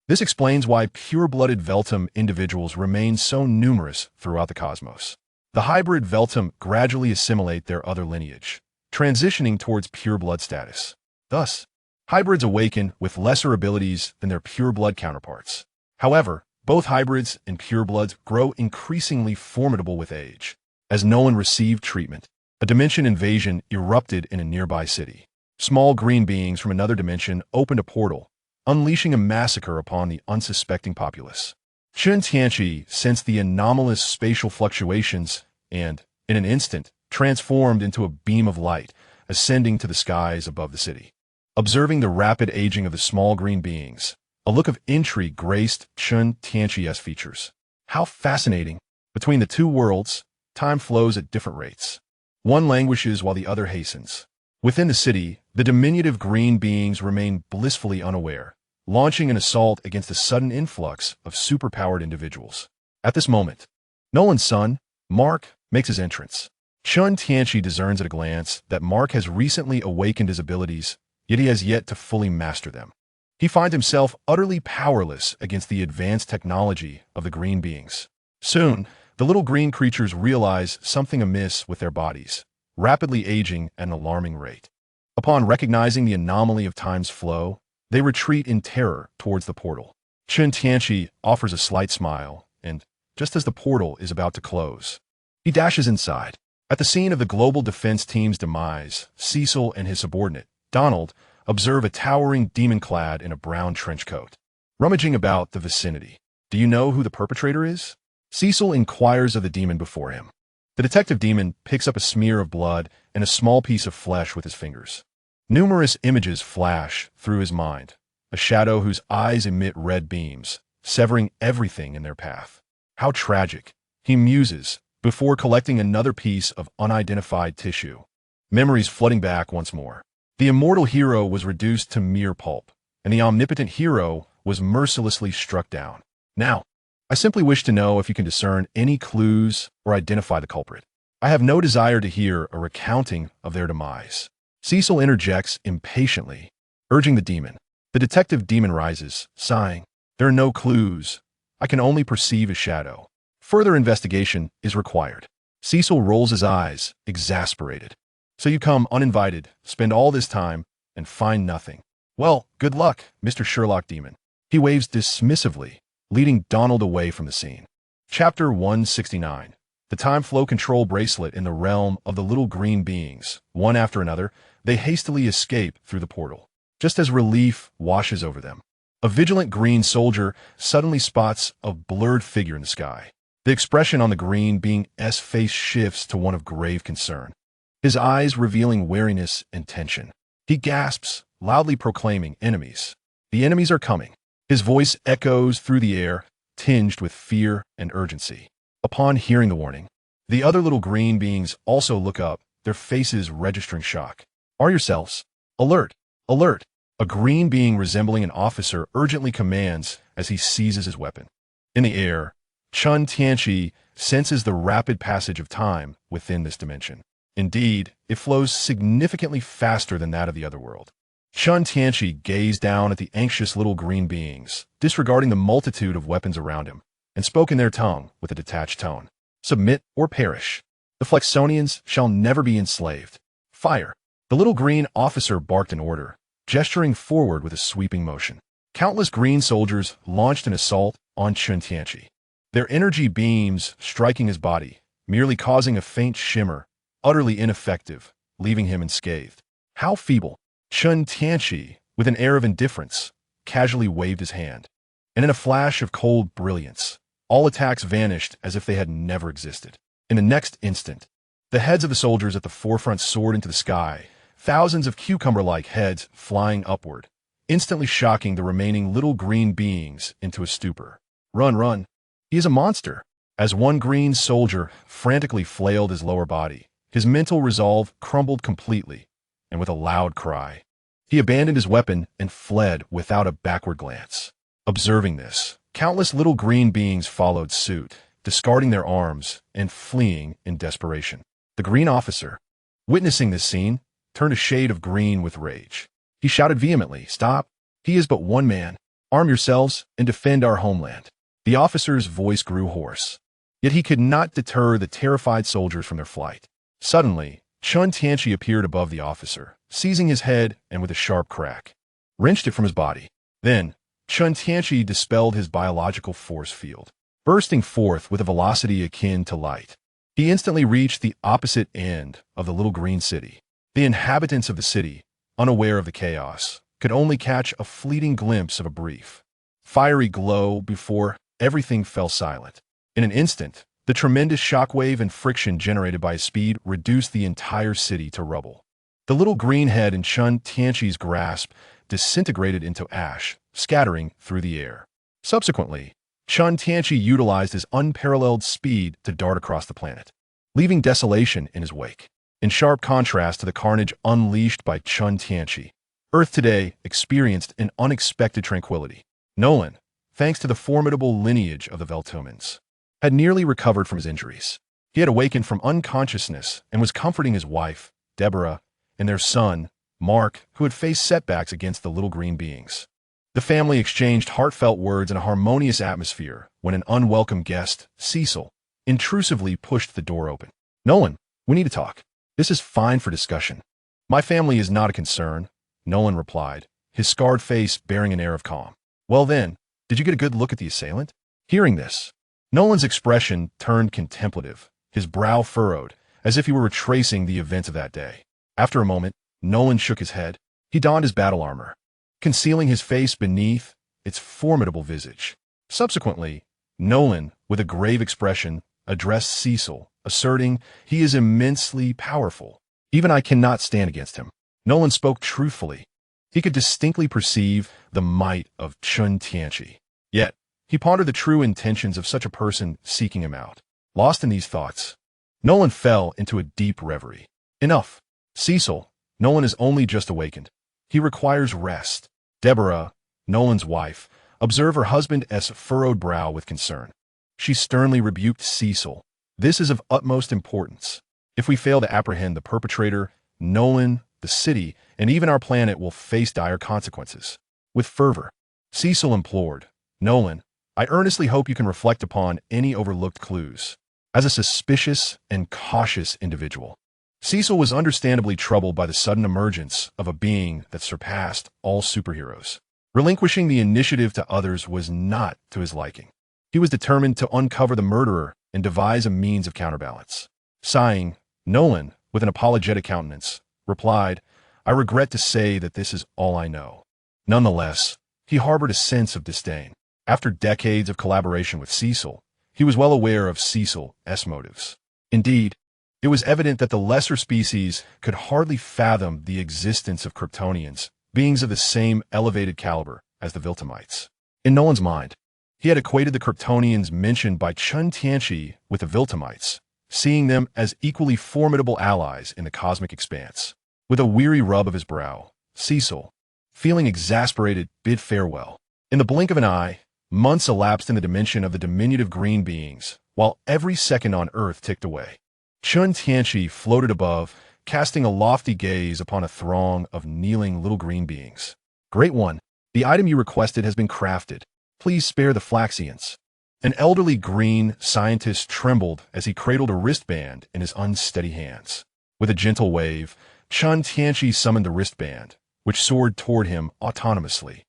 This explains why pure-blooded Veltum individuals remain so numerous throughout the cosmos. The hybrid Veltum gradually assimilate their other lineage, transitioning towards pure-blood status. Thus, hybrids awaken with lesser abilities than their pure-blood counterparts. However, both hybrids and purebloods grow increasingly formidable with age. As Nolan received treatment, a dimension invasion erupted in a nearby city. Small green beings from another dimension opened a portal, unleashing a massacre upon the unsuspecting populace. Chen Tianqi sensed the anomalous spatial fluctuations and, in an instant, transformed into a beam of light, ascending to the skies above the city. Observing the rapid aging of the small green beings, a look of intrigue graced Chen Tianqi's features. How fascinating! Between the two worlds, time flows at different rates. One languishes while the other hastens. Within the city, the diminutive green beings remain blissfully unaware, launching an assault against the sudden influx of superpowered individuals. At this moment, Nolan's son, Mark, makes his entrance. Chen Tianqi discerns at a glance that Mark has recently awakened his abilities, yet he has yet to fully master them. He finds himself utterly powerless against the advanced technology of the green beings. Soon, the little green creatures realize something amiss with their bodies, rapidly aging at an alarming rate. Upon recognizing the anomaly of time's flow, they retreat in terror towards the portal. Chen Tianqi offers a slight smile, and, just as the portal is about to close, he dashes inside. At the scene of the global defense team's demise, Cecil and his subordinate, Donald, observe a towering demon clad in a brown trench coat. rummaging about the vicinity. Do you know who the perpetrator is? Cecil inquires of the demon before him. The detective demon picks up a smear of blood and a small piece of flesh with his fingers. Numerous images flash through his mind, a shadow whose eyes emit red beams, severing everything in their path. How tragic, he muses, before collecting another piece of unidentified tissue. Memories flooding back once more. The immortal hero was reduced to mere pulp, and the omnipotent hero was mercilessly struck down. Now, I simply wish to know if you can discern any clues or identify the culprit. I have no desire to hear a recounting of their demise. Cecil interjects impatiently, urging the demon. The detective demon rises, sighing. There are no clues. I can only perceive a shadow. Further investigation is required. Cecil rolls his eyes, exasperated. So you come uninvited, spend all this time, and find nothing. Well, good luck, Mr. Sherlock Demon. He waves dismissively, leading Donald away from the scene. Chapter 169. The time flow control bracelet in the realm of the little green beings. One after another, they hastily escape through the portal. Just as relief washes over them, a vigilant green soldier suddenly spots a blurred figure in the sky. The expression on the green being's face shifts to one of grave concern, his eyes revealing wariness and tension. He gasps, loudly proclaiming, "Enemies. The enemies are coming." His voice echoes through the air, tinged with fear and urgency. Upon hearing the warning, the other little green beings also look up, their faces registering shock. Are yourselves. Alert! Alert! A green being resembling an officer urgently commands as he seizes his weapon. In the air, Chen Tianqi senses the rapid passage of time within this dimension. Indeed, it flows significantly faster than that of the other world. Chen Tianqi gazed down at the anxious little green beings, disregarding the multitude of weapons around him, and spoke in their tongue with a detached tone. Submit or perish. The Flexonians shall never be enslaved. Fire. The little green officer barked an order, gesturing forward with a sweeping motion. Countless green soldiers launched an assault on Chen Tianqi, their energy beams striking his body, merely causing a faint shimmer, utterly ineffective, leaving him unscathed. How feeble! Chen Tianqi, with an air of indifference, casually waved his hand, and in a flash of cold brilliance, all attacks vanished as if they had never existed. In the next instant, the heads of the soldiers at the forefront soared into the sky, thousands of cucumber-like heads flying upward, instantly shocking the remaining little green beings into a stupor. Run, run! He is a monster! As one green soldier frantically flailed his lower body, his mental resolve crumbled completely, and with a loud cry, he abandoned his weapon and fled without a backward glance. Observing this, countless little green beings followed suit, discarding their arms and fleeing in desperation. The green officer, witnessing this scene, turned a shade of green with rage. He shouted vehemently, "Stop! He is but one man. Arm yourselves and defend our homeland." The officer's voice grew hoarse, yet he could not deter the terrified soldiers from their flight. Suddenly, Chen Tianqi appeared above the officer, seizing his head and with a sharp crack, wrenched it from his body. Then, Chen Tianqi dispelled his biological force field, bursting forth with a velocity akin to light. He instantly reached the opposite end of the little green city. The inhabitants of the city, unaware of the chaos, could only catch a fleeting glimpse of a brief, fiery glow before everything fell silent. In an instant, the tremendous shockwave and friction generated by his speed reduced the entire city to rubble. The little green head in Chen Tianqi's grasp disintegrated into ash, scattering through the air. Subsequently, Chen Tianqi utilized his unparalleled speed to dart across the planet, leaving desolation in his wake. In sharp contrast to the carnage unleashed by Chen Tianqi, Earth today experienced an unexpected tranquility. Nolan, thanks to the formidable lineage of the Veltumans, had nearly recovered from his injuries. He had awakened from unconsciousness and was comforting his wife, Deborah, and their son, Mark, who had faced setbacks against the little green beings. The family exchanged heartfelt words in a harmonious atmosphere when an unwelcome guest, Cecil, intrusively pushed the door open. "Nolan, we need to talk. This is fine for discussion." "My family is not a concern," Nolan replied, his scarred face bearing an air of calm. "Well then, did you get a good look at the assailant?" Hearing this, Nolan's expression turned contemplative, his brow furrowed, as if he were retracing the events of that day. After a moment, Nolan shook his head. He donned his battle armor, concealing his face beneath, its formidable visage. Subsequently, Nolan, with a grave expression, addressed Cecil, asserting he is immensely powerful. Even I cannot stand against him. Nolan spoke truthfully. He could distinctly perceive the might of Chen Tianqi. Yet, he pondered the true intentions of such a person seeking him out. Lost in these thoughts, Nolan fell into a deep reverie. Enough. Cecil, Nolan is only just awakened. He requires rest. Deborah, Nolan's wife, observed her husband's furrowed brow with concern. She sternly rebuked Cecil. This is of utmost importance. If we fail to apprehend the perpetrator, Nolan, the city, and even our planet will face dire consequences. With fervor, Cecil implored, Nolan, I earnestly hope you can reflect upon any overlooked clues. As a suspicious and cautious individual, Cecil was understandably troubled by the sudden emergence of a being that surpassed all superheroes. Relinquishing the initiative to others was not to his liking. He was determined to uncover the murderer and devise a means of counterbalance. Sighing, Nolan, with an apologetic countenance, replied, I regret to say that this is all I know. Nonetheless, he harbored a sense of disdain. After decades of collaboration with Cecil, he was well aware of Cecil's motives. Indeed, it was evident that the lesser species could hardly fathom the existence of Kryptonians, beings of the same elevated caliber as the Viltamites. In Nolan's mind, he had equated the Kryptonians mentioned by Chen Tianqi with the Viltamites, seeing them as equally formidable allies in the cosmic expanse. With a weary rub of his brow, Cecil, feeling exasperated, bid farewell. In the blink of an eye, months elapsed in the dimension of the diminutive green beings, while every second on Earth ticked away. Chen Tianqi floated above, casting a lofty gaze upon a throng of kneeling little green beings. Great One, the item you requested has been crafted. Please spare the Flaxians. An elderly green scientist trembled as he cradled a wristband in his unsteady hands. With a gentle wave, Chen Tianqi summoned the wristband, which soared toward him autonomously.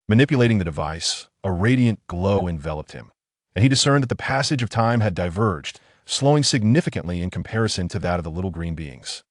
Manipulating the device, a radiant glow enveloped him, and he discerned that the passage of time had diverged, slowing significantly in comparison to that of the little green beings.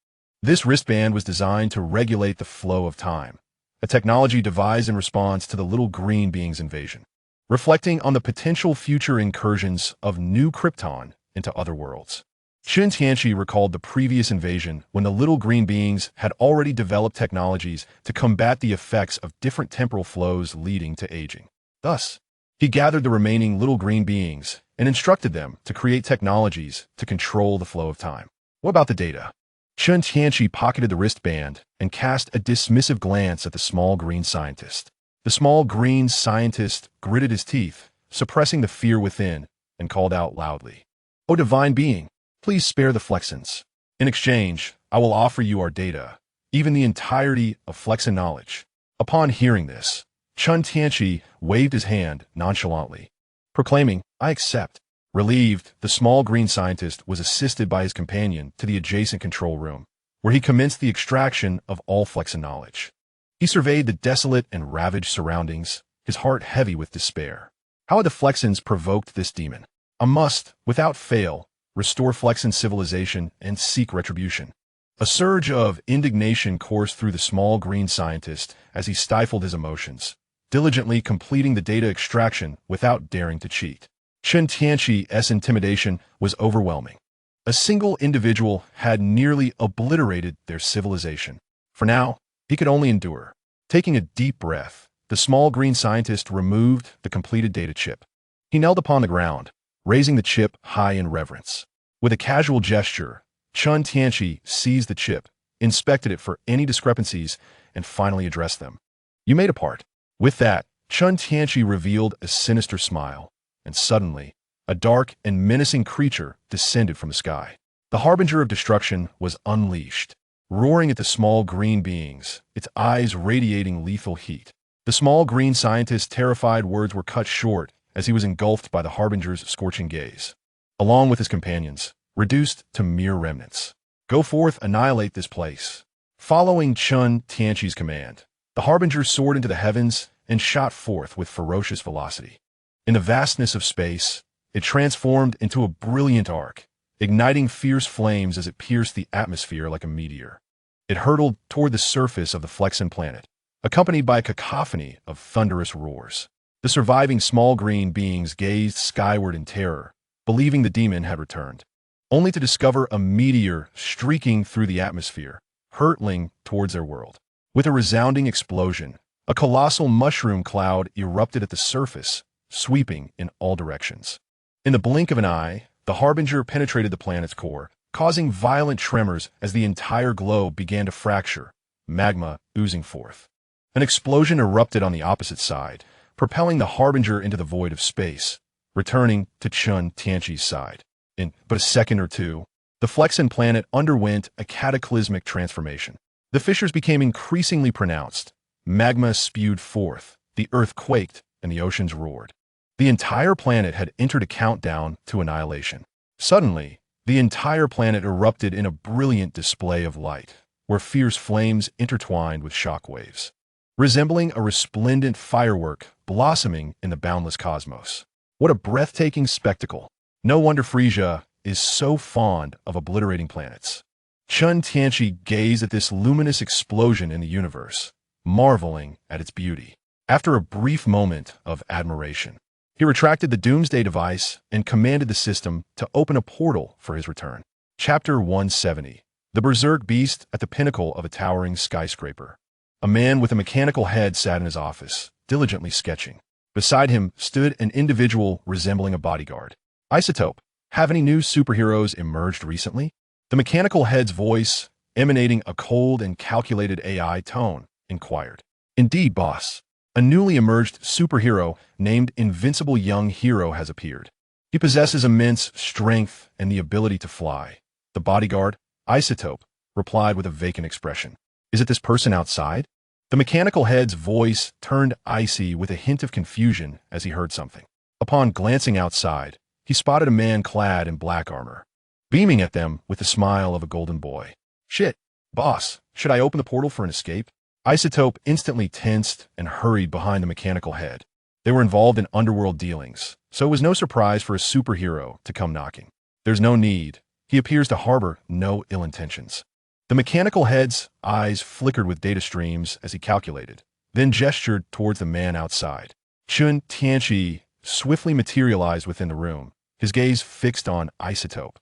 This wristband was designed to regulate the flow of time, a technology devised in response to the little green beings' invasion, reflecting on the potential future incursions of new Krypton into other worlds. Chen Tianqi recalled the previous invasion when the little green beings had already developed technologies to combat the effects of different temporal flows leading to aging. Thus, he gathered the remaining little green beings and instructed them to create technologies to control the flow of time. What about the data? Chen Tianqi pocketed the wristband and cast a dismissive glance at the small green scientist. The small green scientist gritted his teeth, suppressing the fear within, and called out loudly, O divine being, please spare the Flexans. In exchange, I will offer you our data, even the entirety of Flexan knowledge. Upon hearing this, Chen Tianqi waved his hand nonchalantly, proclaiming, I accept. Relieved, the small green scientist was assisted by his companion to the adjacent control room, where he commenced the extraction of all Flexan knowledge. He surveyed the desolate and ravaged surroundings, his heart heavy with despair. How had the Flexans provoked this demon? I must, without fail, restore Flexan civilization and seek retribution. A surge of indignation coursed through the small green scientist as he stifled his emotions, diligently completing the data extraction without daring to cheat. Chen Tianqi's intimidation was overwhelming. A single individual had nearly obliterated their civilization. For now, he could only endure. Taking a deep breath, the small green scientist removed the completed data chip. He knelt upon the ground, raising the chip high in reverence. With a casual gesture, Chen Tianqi seized the chip, inspected it for any discrepancies, and finally addressed them. You made a part. With that, Chen Tianqi revealed a sinister smile, and suddenly, a dark and menacing creature descended from the sky. The harbinger of destruction was unleashed, roaring at the small green beings, its eyes radiating lethal heat. The small green scientist's terrified words were cut short as he was engulfed by the harbinger's scorching gaze, along with his companions, reduced to mere remnants. Go forth, annihilate this place. Following Chen Tianqi's command, the harbinger soared into the heavens and shot forth with ferocious velocity. In the vastness of space, it transformed into a brilliant arc, igniting fierce flames as it pierced the atmosphere like a meteor. It hurtled toward the surface of the Flexan planet, accompanied by a cacophony of thunderous roars. The surviving small green beings gazed skyward in terror, believing the demon had returned, only to discover a meteor streaking through the atmosphere, hurtling towards their world. With a resounding explosion, a colossal mushroom cloud erupted at the surface, sweeping in all directions. In the blink of an eye, the harbinger penetrated the planet's core, causing violent tremors as the entire globe began to fracture, magma oozing forth. An explosion erupted on the opposite side, propelling the harbinger into the void of space, returning to Chen Tianqi's side. In but a second or two, the Flexen planet underwent a cataclysmic transformation. The fissures became increasingly pronounced. Magma spewed forth, the earth quaked, and the oceans roared. The entire planet had entered a countdown to annihilation. Suddenly, the entire planet erupted in a brilliant display of light, where fierce flames intertwined with shock waves, resembling a resplendent firework blossoming in the boundless cosmos. What a breathtaking spectacle! No wonder Frisia is so fond of obliterating planets. Chen Tianqi gazed at this luminous explosion in the universe, marveling at its beauty. After a brief moment of admiration, he retracted the Doomsday device and commanded the system to open a portal for his return. Chapter 170. The Berserk Beast at the Pinnacle of a Towering Skyscraper. A man with a mechanical head sat in his office, diligently sketching. Beside him stood an individual resembling a bodyguard. Isotope, have any new superheroes emerged recently? The mechanical head's voice, emanating a cold and calculated AI tone, inquired. Indeed, boss. A newly emerged superhero named Invincible Young Hero has appeared. He possesses immense strength and the ability to fly. The bodyguard, Isotope, replied with a vacant expression. Is it this person outside? The mechanical head's voice turned icy with a hint of confusion as he heard something. Upon glancing outside, he spotted a man clad in black armor, beaming at them with the smile of a golden boy. Shit, boss, should I open the portal for an escape? Isotope instantly tensed and hurried behind the mechanical head. They were involved in underworld dealings, so it was no surprise for a superhero to come knocking. There's no need. He appears to harbor no ill intentions. The mechanical head's eyes flickered with data streams as he calculated, then gestured towards the man outside. Chen Tianqi swiftly materialized within the room, his gaze fixed on Isotope,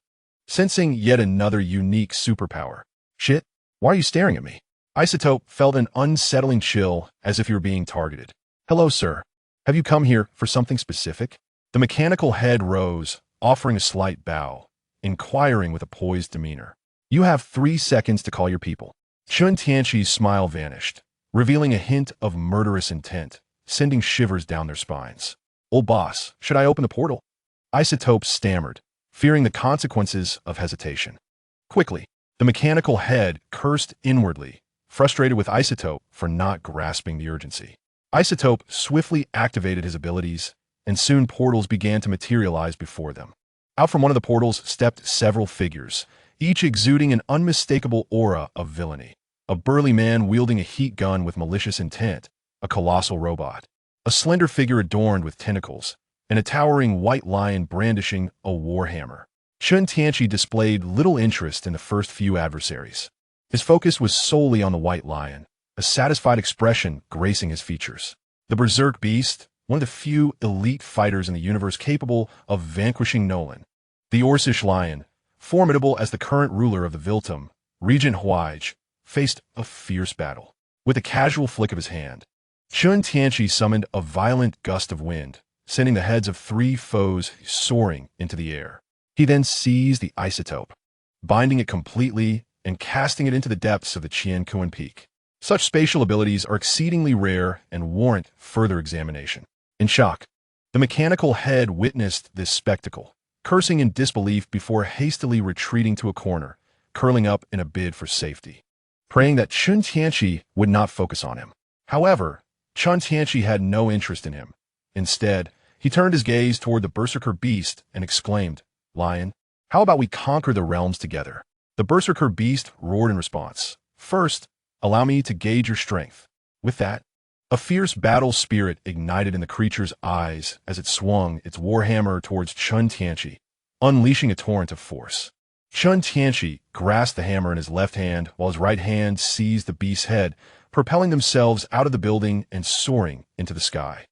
sensing yet another unique superpower. Shit, why are you staring at me? Isotope felt an unsettling chill as if he were being targeted. Hello, sir. Have you come here for something specific? The mechanical head rose, offering a slight bow, inquiring with a poised demeanor. You have 3 seconds to call your people. Chen Tianqi's smile vanished, revealing a hint of murderous intent, sending shivers down their spines. Old boss, should I open the portal? Isotope stammered, fearing the consequences of hesitation. Quickly, the mechanical head cursed inwardly, frustrated with Isotope for not grasping the urgency. Isotope swiftly activated his abilities, and soon portals began to materialize before them. Out from one of the portals stepped several figures, each exuding an unmistakable aura of villainy. A burly man wielding a heat gun with malicious intent, a colossal robot, a slender figure adorned with tentacles, and a towering white lion brandishing a warhammer. Chen Tianqi displayed little interest in the first few adversaries. His focus was solely on the white lion, a satisfied expression gracing his features. The Berserk Beast, one of the few elite fighters in the universe capable of vanquishing Nolan. The Orcish lion, formidable as the current ruler of the Viltum, Regent Huij, faced a fierce battle. With a casual flick of his hand, Chen Tianqi summoned a violent gust of wind, sending the heads of 3 foes soaring into the air. He then seized the Isotope, binding it completely and casting it into the depths of the Qiankuan Peak. Such spatial abilities are exceedingly rare and warrant further examination. In shock, the mechanical head witnessed this spectacle, cursing in disbelief before hastily retreating to a corner, curling up in a bid for safety, praying that Chen Tianqi would not focus on him. However, Chen Tianqi had no interest in him. Instead, he turned his gaze toward the Berserker Beast and exclaimed, Lion, how about we conquer the realms together? The Berserker Beast roared in response. First, allow me to gauge your strength. With that, a fierce battle spirit ignited in the creature's eyes as it swung its warhammer towards Chen Tianqi, unleashing a torrent of force. Chen Tianqi grasped the hammer in his left hand while his right hand seized the beast's head, propelling themselves out of the building and soaring into the sky.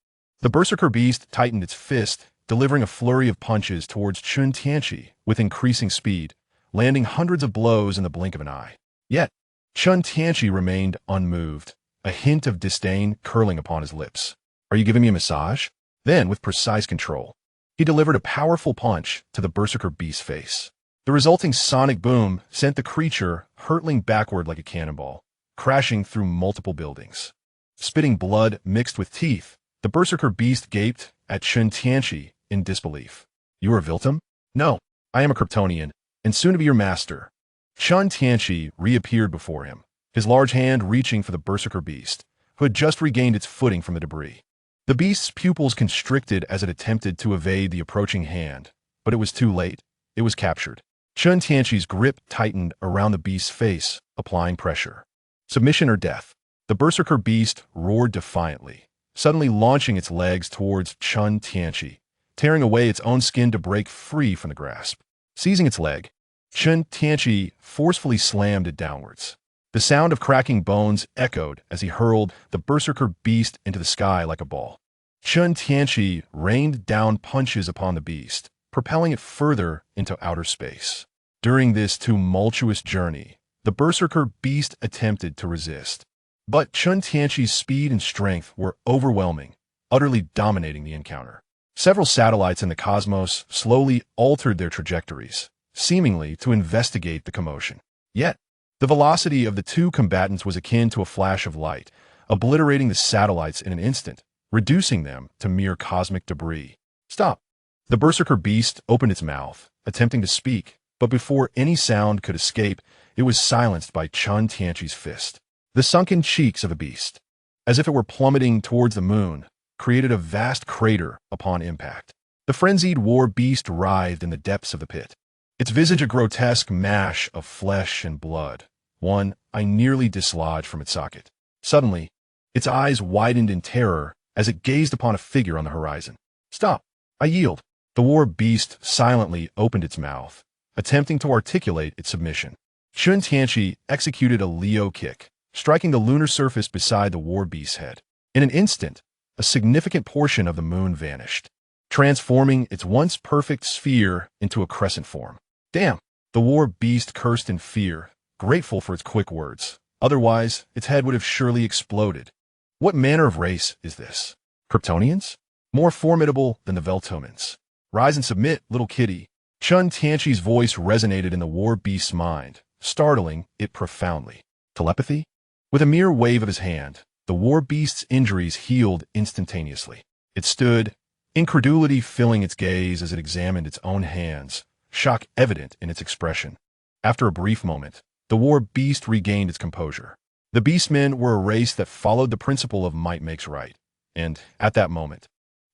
The berserker beast tightened its fist, delivering a flurry of punches towards Chen Tianqi with increasing speed, landing hundreds of blows in the blink of an eye. Yet, Chen Tianqi remained unmoved, a hint of disdain curling upon his lips. "Are you giving me a massage?" Then, with precise control, he delivered a powerful punch to the berserker beast's face. The resulting sonic boom sent the creature hurtling backward like a cannonball, crashing through multiple buildings. Spitting blood mixed with teeth, the berserker beast gaped at Chen Tianqi in disbelief. "You are Viltum?" "No, I am a Kryptonian, and soon to be your master." Chen Tianqi reappeared before him, his large hand reaching for the berserker beast, who had just regained its footing from the debris. The beast's pupils constricted as it attempted to evade the approaching hand, but it was too late. It was captured. Chen Tianqi's grip tightened around the beast's face, applying pressure. Submission or death. The berserker beast roared defiantly, suddenly launching its legs towards Chen Tianqi, tearing away its own skin to break free from the grasp. Seizing its leg, Chen Tianqi forcefully slammed it downwards. The sound of cracking bones echoed as he hurled the berserker beast into the sky like a ball. Chen Tianqi rained down punches upon the beast, propelling it further into outer space. During this tumultuous journey, the berserker beast attempted to resist. But Chen Tianqi's speed and strength were overwhelming, utterly dominating the encounter. Several satellites in the cosmos slowly altered their trajectories, seemingly to investigate the commotion. Yet, the velocity of the two combatants was akin to a flash of light, obliterating the satellites in an instant, reducing them to mere cosmic debris. "Stop!" The berserker beast opened its mouth, attempting to speak, but before any sound could escape, it was silenced by Chen Tianqi's fist. The sunken cheeks of the beast, as if it were plummeting towards the moon, created a vast crater upon impact. The frenzied war beast writhed in the depths of the pit, its visage a grotesque mash of flesh and blood, one eye nearly dislodged from its socket. Suddenly, its eyes widened in terror as it gazed upon a figure on the horizon. "Stop! I yield." The war beast silently opened its mouth, attempting to articulate its submission. Chen Tianqi executed a Leo kick, striking the lunar surface beside the war beast's head. In an instant, a significant portion of the moon vanished, transforming its once perfect sphere into a crescent form. "Damn!" The war beast cursed in fear, grateful for its quick words. Otherwise, its head would have surely exploded. What manner of race is this? Kryptonians? More formidable than the Veltumans. Rise and submit, little kitty. Chen Tianqi's voice resonated in the war beast's mind, startling it profoundly. Telepathy? With a mere wave of his hand, the war beast's injuries healed instantaneously. It stood, incredulity filling its gaze as it examined its own hands, shock evident in its expression. After a brief moment, the war beast regained its composure. The beastmen were a race that followed the principle of might makes right, and, at that moment,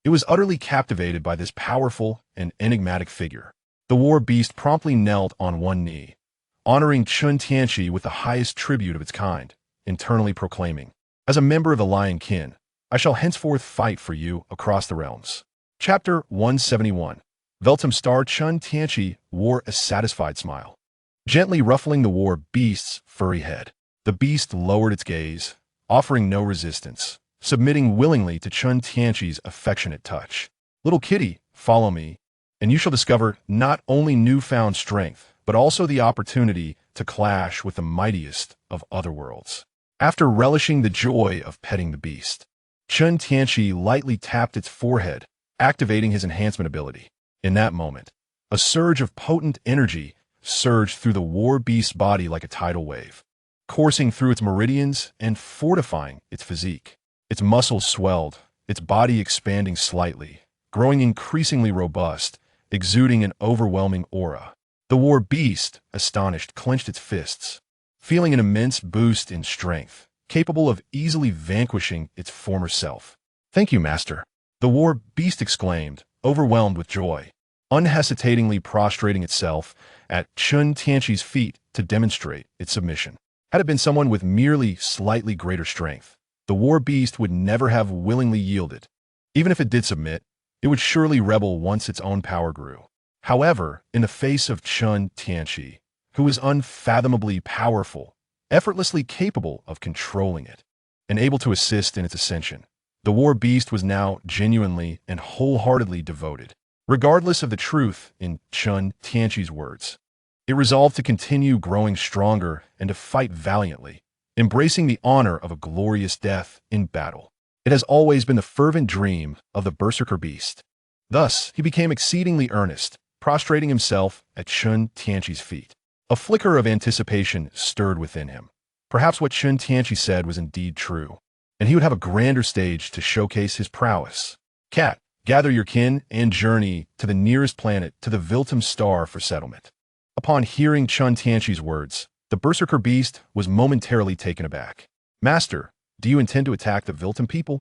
it was utterly captivated by this powerful and enigmatic figure. The war beast promptly knelt on one knee, honoring Chen Tianqi with the highest tribute of its kind, internally proclaiming, "As a member of the lion kin, I shall henceforth fight for you across the realms." Chapter 171. Veltum star Chen Tianqi wore a satisfied smile, gently ruffling the war beast's furry head. The beast lowered its gaze, offering no resistance, submitting willingly to Chen Tianqi's affectionate touch. "Little kitty, follow me, and you shall discover not only newfound strength, but also the opportunity to clash with the mightiest of other worlds." After relishing the joy of petting the beast, Chen Tianqi lightly tapped its forehead, activating his enhancement ability. In that moment, a surge of potent energy surged through the war beast's body like a tidal wave, coursing through its meridians and fortifying its physique. Its muscles swelled, its body expanding slightly, growing increasingly robust, exuding an overwhelming aura. The war beast, astonished, clenched its fists, feeling an immense boost in strength, capable of easily vanquishing its former self. "Thank you, master," the war beast exclaimed, overwhelmed with joy, unhesitatingly prostrating itself at Chen Tianqi's feet to demonstrate its submission. Had it been someone with merely slightly greater strength, the war beast would never have willingly yielded. Even if it did submit, it would surely rebel once its own power grew. However, in the face of Chen Tianqi, who was unfathomably powerful, effortlessly capable of controlling it, and able to assist in its ascension, The war beast was now genuinely and wholeheartedly devoted. Regardless of the truth in Chen Tianqi's words, it resolved to continue growing stronger and to fight valiantly, embracing the honor of a glorious death in battle. It has always been the fervent dream of the berserker beast. Thus, he became exceedingly earnest, prostrating himself at Chen Tianqi's feet. A flicker of anticipation stirred within him. Perhaps what Chen Tianqi said was indeed true, and he would have a grander stage to showcase his prowess. Cat, gather your kin and journey to the nearest planet to the Viltum star for settlement. Upon hearing Chen Tianqi's words, the berserker beast was momentarily taken aback. Master, do you intend to attack the Viltum people?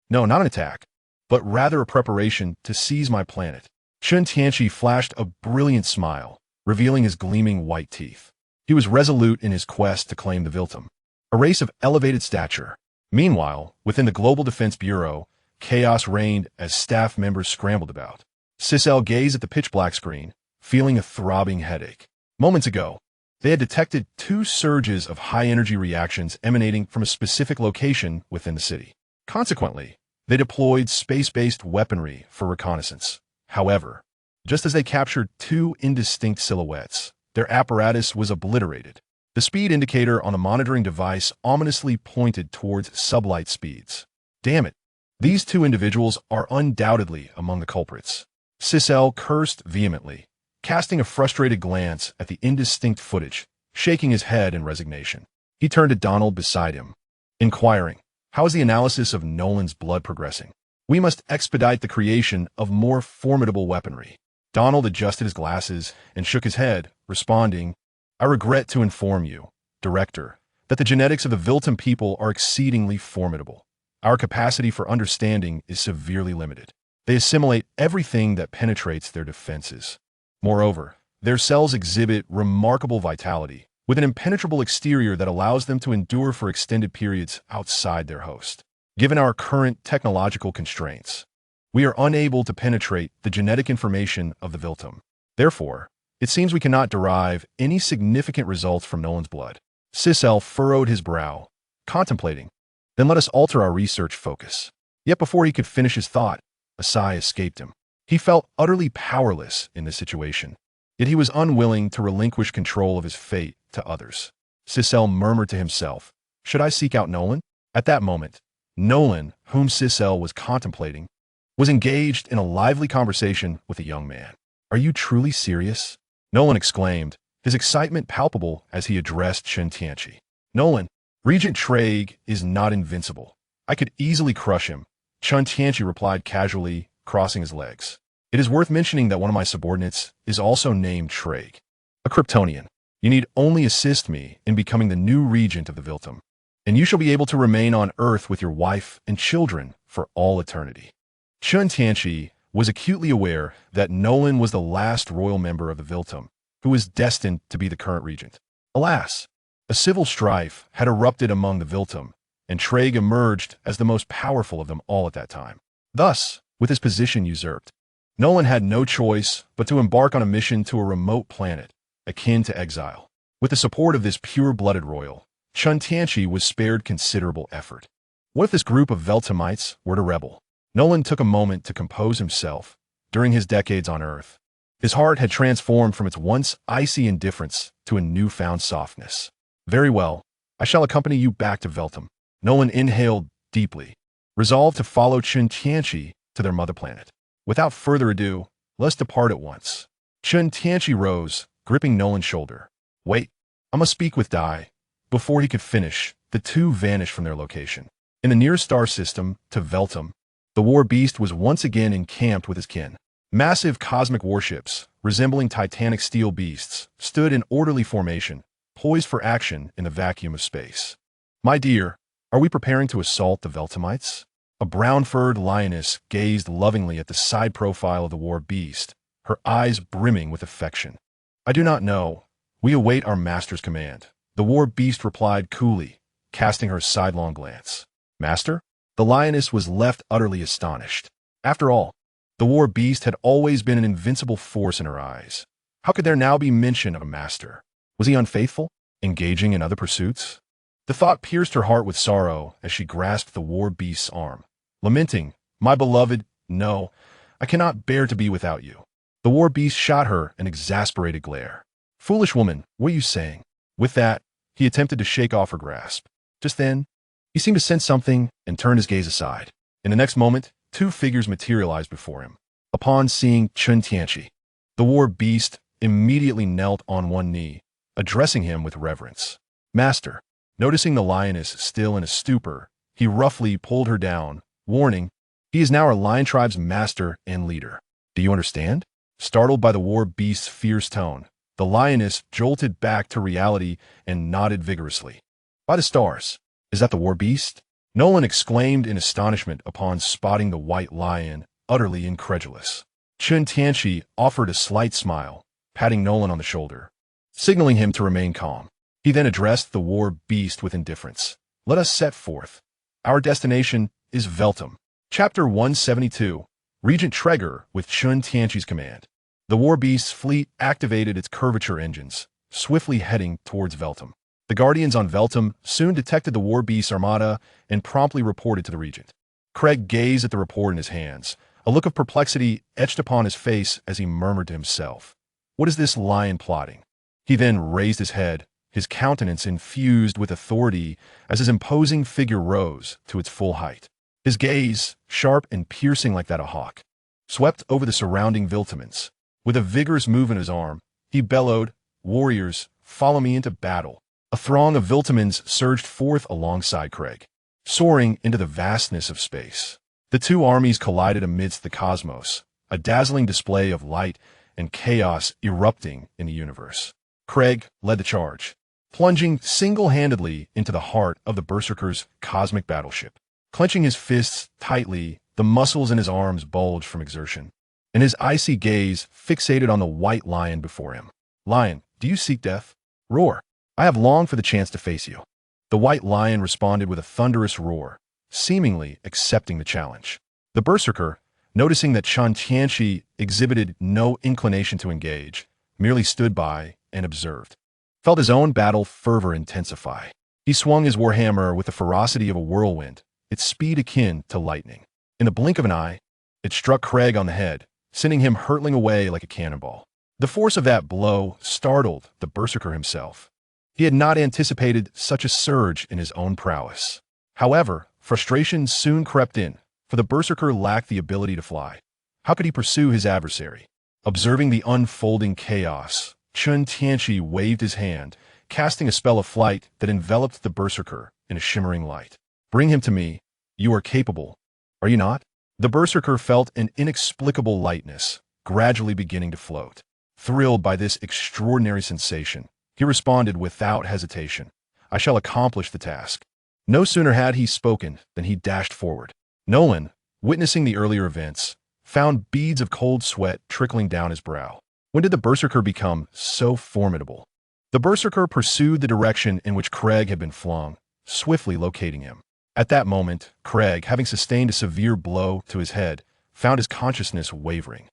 No, not an attack, but rather a preparation to seize my planet. Chen Tianqi flashed a brilliant smile, revealing his gleaming white teeth. He was resolute in his quest to claim the Viltum, a race of elevated stature. Meanwhile, within the Global Defense Bureau, chaos reigned as staff members scrambled about. Sissel gazed at the pitch-black screen, feeling a throbbing headache. Moments ago, they had detected 2 surges of high-energy reactions emanating from a specific location within the city. Consequently, they deployed space-based weaponry for reconnaissance. However, just as they captured 2 indistinct silhouettes, their apparatus was obliterated. The speed indicator on a monitoring device ominously pointed towards sublight speeds. Damn it! These 2 individuals are undoubtedly among the culprits. Sissel cursed vehemently, casting a frustrated glance at the indistinct footage, shaking his head in resignation. He turned to Donald beside him, inquiring, "How is the analysis of Nolan's blood progressing? We must expedite the creation of more formidable weaponry." Donald adjusted his glasses and shook his head, responding, "I regret to inform you, Director, that the genetics of the Viltum people are exceedingly formidable. Our capacity for understanding is severely limited. They assimilate everything that penetrates their defenses. Moreover, their cells exhibit remarkable vitality, with an impenetrable exterior that allows them to endure for extended periods outside their host. Given our current technological constraints, we are unable to penetrate the genetic information of the Viltum. Therefore, it seems we cannot derive any significant results from Nolan's blood." Sissel furrowed his brow, contemplating. "Then let us alter our research focus." Yet before he could finish his thought, a sigh escaped him. He felt utterly powerless in this situation, yet he was unwilling to relinquish control of his fate to others. Sissel murmured to himself, "Should I seek out Nolan?" At that moment, Nolan, whom Sissel was contemplating, was engaged in a lively conversation with a young man. "Are you truly serious?" Nolan exclaimed, his excitement palpable as he addressed Chen Tianqi. "Nolan, Regent Traeg is not invincible. I could easily crush him," Chen Tianqi replied casually, crossing his legs. "It is worth mentioning that one of my subordinates is also named Traeg, a Kryptonian. You need only assist me in becoming the new regent of the Viltum, and you shall be able to remain on Earth with your wife and children for all eternity." Chen Tianqi was acutely aware that Nolan was the last royal member of the Viltum, who was destined to be the current regent. Alas, a civil strife had erupted among the Viltum, and Traeg emerged as the most powerful of them all at that time. Thus, with his position usurped, Nolan had no choice but to embark on a mission to a remote planet, akin to exile. With the support of this pure-blooded royal, Chen Tianqi was spared considerable effort. What if this group of Viltumites were to rebel? Nolan took a moment to compose himself. During his decades on Earth, his heart had transformed from its once icy indifference to a newfound softness. "Very well, I shall accompany you back to Viltum." Nolan inhaled deeply, resolved to follow Chen Tianqi to their mother planet. "Without further ado, let's depart at once." Chen Tianqi rose, gripping Nolan's shoulder. "Wait, I must speak with Dai." Before he could finish, the 2 vanished from their location. In the nearest star system to Veltum, the war beast was once again encamped with his kin. Massive cosmic warships, resembling titanic steel beasts, stood in orderly formation, poised for action in the vacuum of space. "My dear, are we preparing to assault the Veltumites?" A brown-furred lioness gazed lovingly at the side profile of the war beast, her eyes brimming with affection. "I do not know. We await our master's command," the war beast replied coolly, casting her sidelong glance. "Master?" The lioness was left utterly astonished. After all, the war beast had always been an invincible force in her eyes. How could there now be mention of a master? Was he unfaithful, engaging in other pursuits? The thought pierced her heart with sorrow as she grasped the war beast's arm. lamenting, "My beloved, no, I cannot bear to be without you." The war beast shot her an exasperated glare. "Foolish woman, what are you saying?" With that, he attempted to shake off her grasp. Just then, he seemed to sense something and turned his gaze aside. In the next moment, two figures materialized before him. Upon seeing Chen Tianqi, the war beast immediately knelt on one knee, addressing him with reverence. "Master." Noticing the lioness still in a stupor, he roughly pulled her down, warning, "He is now our lion tribe's master and leader. Do you understand?" Startled by the war beast's fierce tone, the lioness jolted back to reality and nodded vigorously. "By the stars, is that the war beast?" Nolan exclaimed in astonishment upon spotting the white lion, utterly incredulous. Chen Tianqi offered a slight smile, patting Nolan on the shoulder, signaling him to remain calm. He then addressed the war beast with indifference. "Let us set forth. Our destination is Veltum." Chapter 172, Regent Treger with Chen Tianqi's command. The war beast's fleet activated its curvature engines, swiftly heading towards Veltum. The guardians on Veltum soon detected the war beast's armada and promptly reported to the regent. Craig gazed at the report in his hands, a look of perplexity etched upon his face as he murmured to himself, "What is this lion plotting?" He then raised his head, his countenance infused with authority as his imposing figure rose to its full height. His gaze, sharp and piercing like that of a hawk, swept over the surrounding Viltamans. With a vigorous movement of his arm, he bellowed, "Warriors, follow me into battle." A throng of Viltamans surged forth alongside Craig, soaring into the vastness of space. The two armies collided amidst the cosmos, a dazzling display of light and chaos erupting in the universe. Craig led the charge, plunging single-handedly into the heart of the Berserker's cosmic battleship. Clenching his fists tightly, the muscles in his arms bulged from exertion, and his icy gaze fixated on the white lion before him. "Lion, do you seek death? Roar. I have longed for the chance to face you." The white lion responded with a thunderous roar, seemingly accepting the challenge. The Berserker, noticing that Chen Tianqi exhibited no inclination to engage, merely stood by and observed, felt his own battle fervor intensify. He swung his warhammer with the ferocity of a whirlwind, its speed akin to lightning. In the blink of an eye, it struck Craig on the head, sending him hurtling away like a cannonball. The force of that blow startled the Berserker himself. He had not anticipated such a surge in his own prowess. However, frustration soon crept in, for the Berserker lacked the ability to fly. How could he pursue his adversary? Observing the unfolding chaos, Chen Tianqi waved his hand, casting a spell of flight that enveloped the Berserker in a shimmering light. "Bring him to me. You are capable, are you not?" The Berserker felt an inexplicable lightness, gradually beginning to float. Thrilled by this extraordinary sensation, he responded without hesitation, "I shall accomplish the task." No sooner had he spoken than he dashed forward. Nolan, witnessing the earlier events, found beads of cold sweat trickling down his brow. When did the Berserker become so formidable? The Berserker pursued the direction in which Craig had been flung, swiftly locating him. At that moment, Craig, having sustained a severe blow to his head, found his consciousness wavering.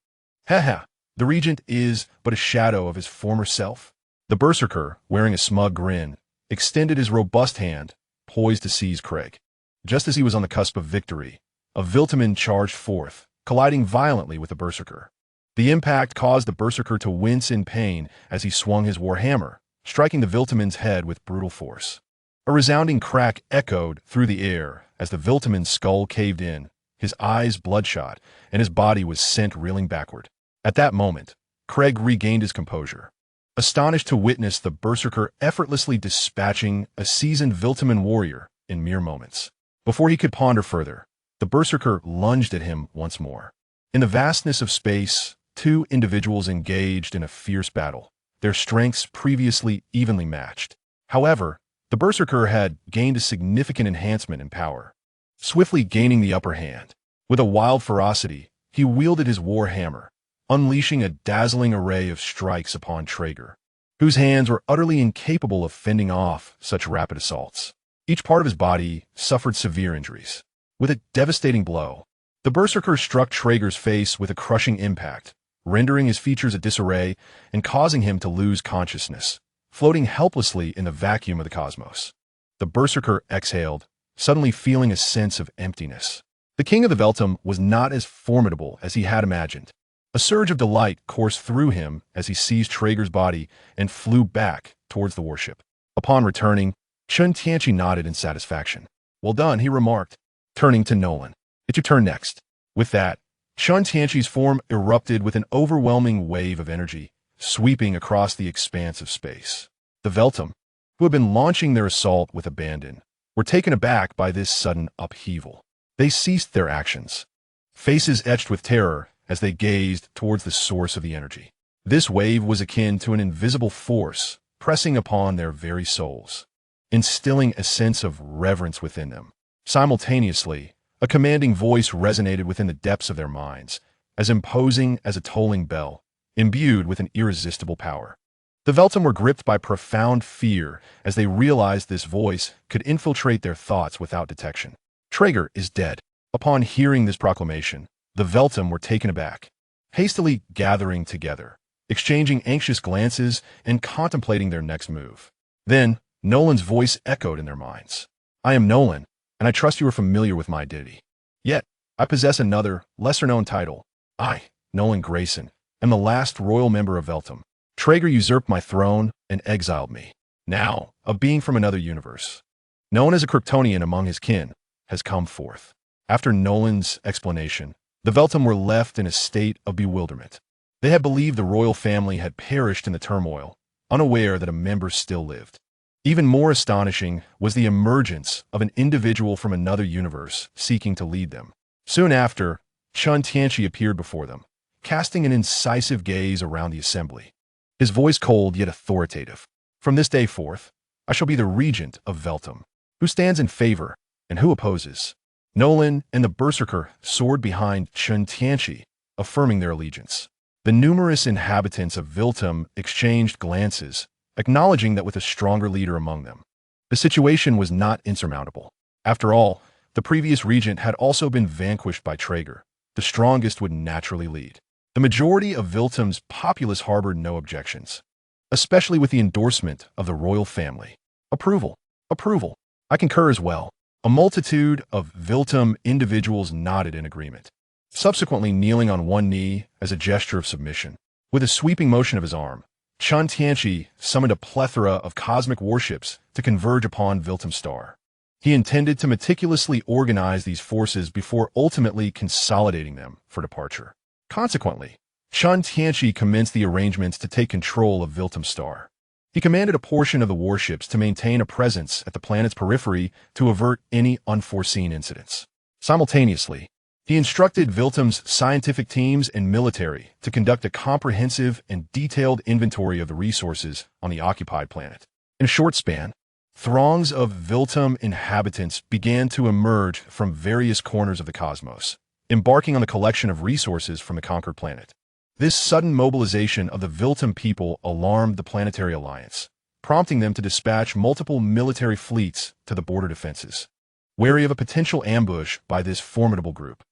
"Ha! The Regent is but a shadow of his former self." The Berserker, wearing a smug grin, extended his robust hand, poised to seize Craig. Just as he was on the cusp of victory, a Viltaman charged forth, colliding violently with the Berserker. The impact caused the Berserker to wince in pain as he swung his warhammer, striking the Viltaman's head with brutal force. A resounding crack echoed through the air as the Viltaman's skull caved in, his eyes bloodshot, and his body was sent reeling backward. At that moment, Craig regained his composure, astonished to witness the Berserker effortlessly dispatching a seasoned Viltaman warrior in mere moments. Before he could ponder further, the Berserker lunged at him once more. In the vastness of space, two individuals engaged in a fierce battle, their strengths previously evenly matched. However, the Berserker had gained a significant enhancement in power, swiftly gaining the upper hand. With a wild ferocity, he wielded his war hammer, unleashing a dazzling array of strikes upon Traeger, whose hands were utterly incapable of fending off such rapid assaults. Each part of his body suffered severe injuries. With a devastating blow, the Berserker struck Traeger's face with a crushing impact, rendering his features a disarray and causing him to lose consciousness, floating helplessly in the vacuum of the cosmos. The Berserker exhaled, suddenly feeling a sense of emptiness. The king of the Veltum was not as formidable as he had imagined. A surge of delight coursed through him as he seized Traeger's body and flew back towards the warship. Upon returning, Chen Tianqi nodded in satisfaction. "Well done," he remarked, turning to Nolan. "It's your turn next." With that, Chen Tianqi's form erupted with an overwhelming wave of energy, sweeping across the expanse of space. The Veltum, who had been launching their assault with abandon, were taken aback by this sudden upheaval. They ceased their actions, faces etched with terror as they gazed towards the source of the energy. This wave was akin to an invisible force pressing upon their very souls, instilling a sense of reverence within them. Simultaneously, a commanding voice resonated within the depths of their minds, as imposing as a tolling bell, imbued with an irresistible power. The Veltum were gripped by profound fear as they realized this voice could infiltrate their thoughts without detection. Traeger is dead. Upon hearing this proclamation, the Veltum were taken aback, hastily gathering together, exchanging anxious glances and contemplating their next move. Then, Nolan's voice echoed in their minds. "I am Nolan, and I trust you are familiar with my identity. Yet, I possess another, lesser-known title. I, Nolan Grayson, am the last royal member of Veltum. Traeger usurped my throne and exiled me. Now, a being from another universe, known as a Kryptonian among his kin, has come forth." After Nolan's explanation, the Veltum were left in a state of bewilderment. They had believed the royal family had perished in the turmoil, unaware that a member still lived. Even more astonishing was the emergence of an individual from another universe seeking to lead them. Soon after, Chen Tianqi appeared before them, casting an incisive gaze around the assembly, his voice cold yet authoritative. "From this day forth, I shall be the regent of Veltum. Who stands in favor and who opposes?" Nolan and the Berserker soared behind Chen Tianqi, affirming their allegiance. The numerous inhabitants of Veltum exchanged glances, acknowledging that with a stronger leader among them, the situation was not insurmountable. After all, the previous regent had also been vanquished by Traeger. The strongest would naturally lead. The majority of Viltum's populace harbored no objections, especially with the endorsement of the royal family. Approval. Approval. I concur as well. A multitude of Viltum individuals nodded in agreement, subsequently kneeling on one knee as a gesture of submission. With a sweeping motion of his arm, Chen Tianqi summoned a plethora of cosmic warships to converge upon Viltum Star. He intended to meticulously organize these forces before ultimately consolidating them for departure. Consequently, Chen Tianqi commenced the arrangements to take control of Viltum Star. He commanded a portion of the warships to maintain a presence at the planet's periphery to avert any unforeseen incidents. Simultaneously, he instructed Viltum's scientific teams and military to conduct a comprehensive and detailed inventory of the resources on the occupied planet. In a short span, throngs of Viltum inhabitants began to emerge from various corners of the cosmos, embarking on the collection of resources from the conquered planet. This sudden mobilization of the Viltum people alarmed the Planetary Alliance, prompting them to dispatch multiple military fleets to the border defenses. Wary of a potential ambush by this formidable group,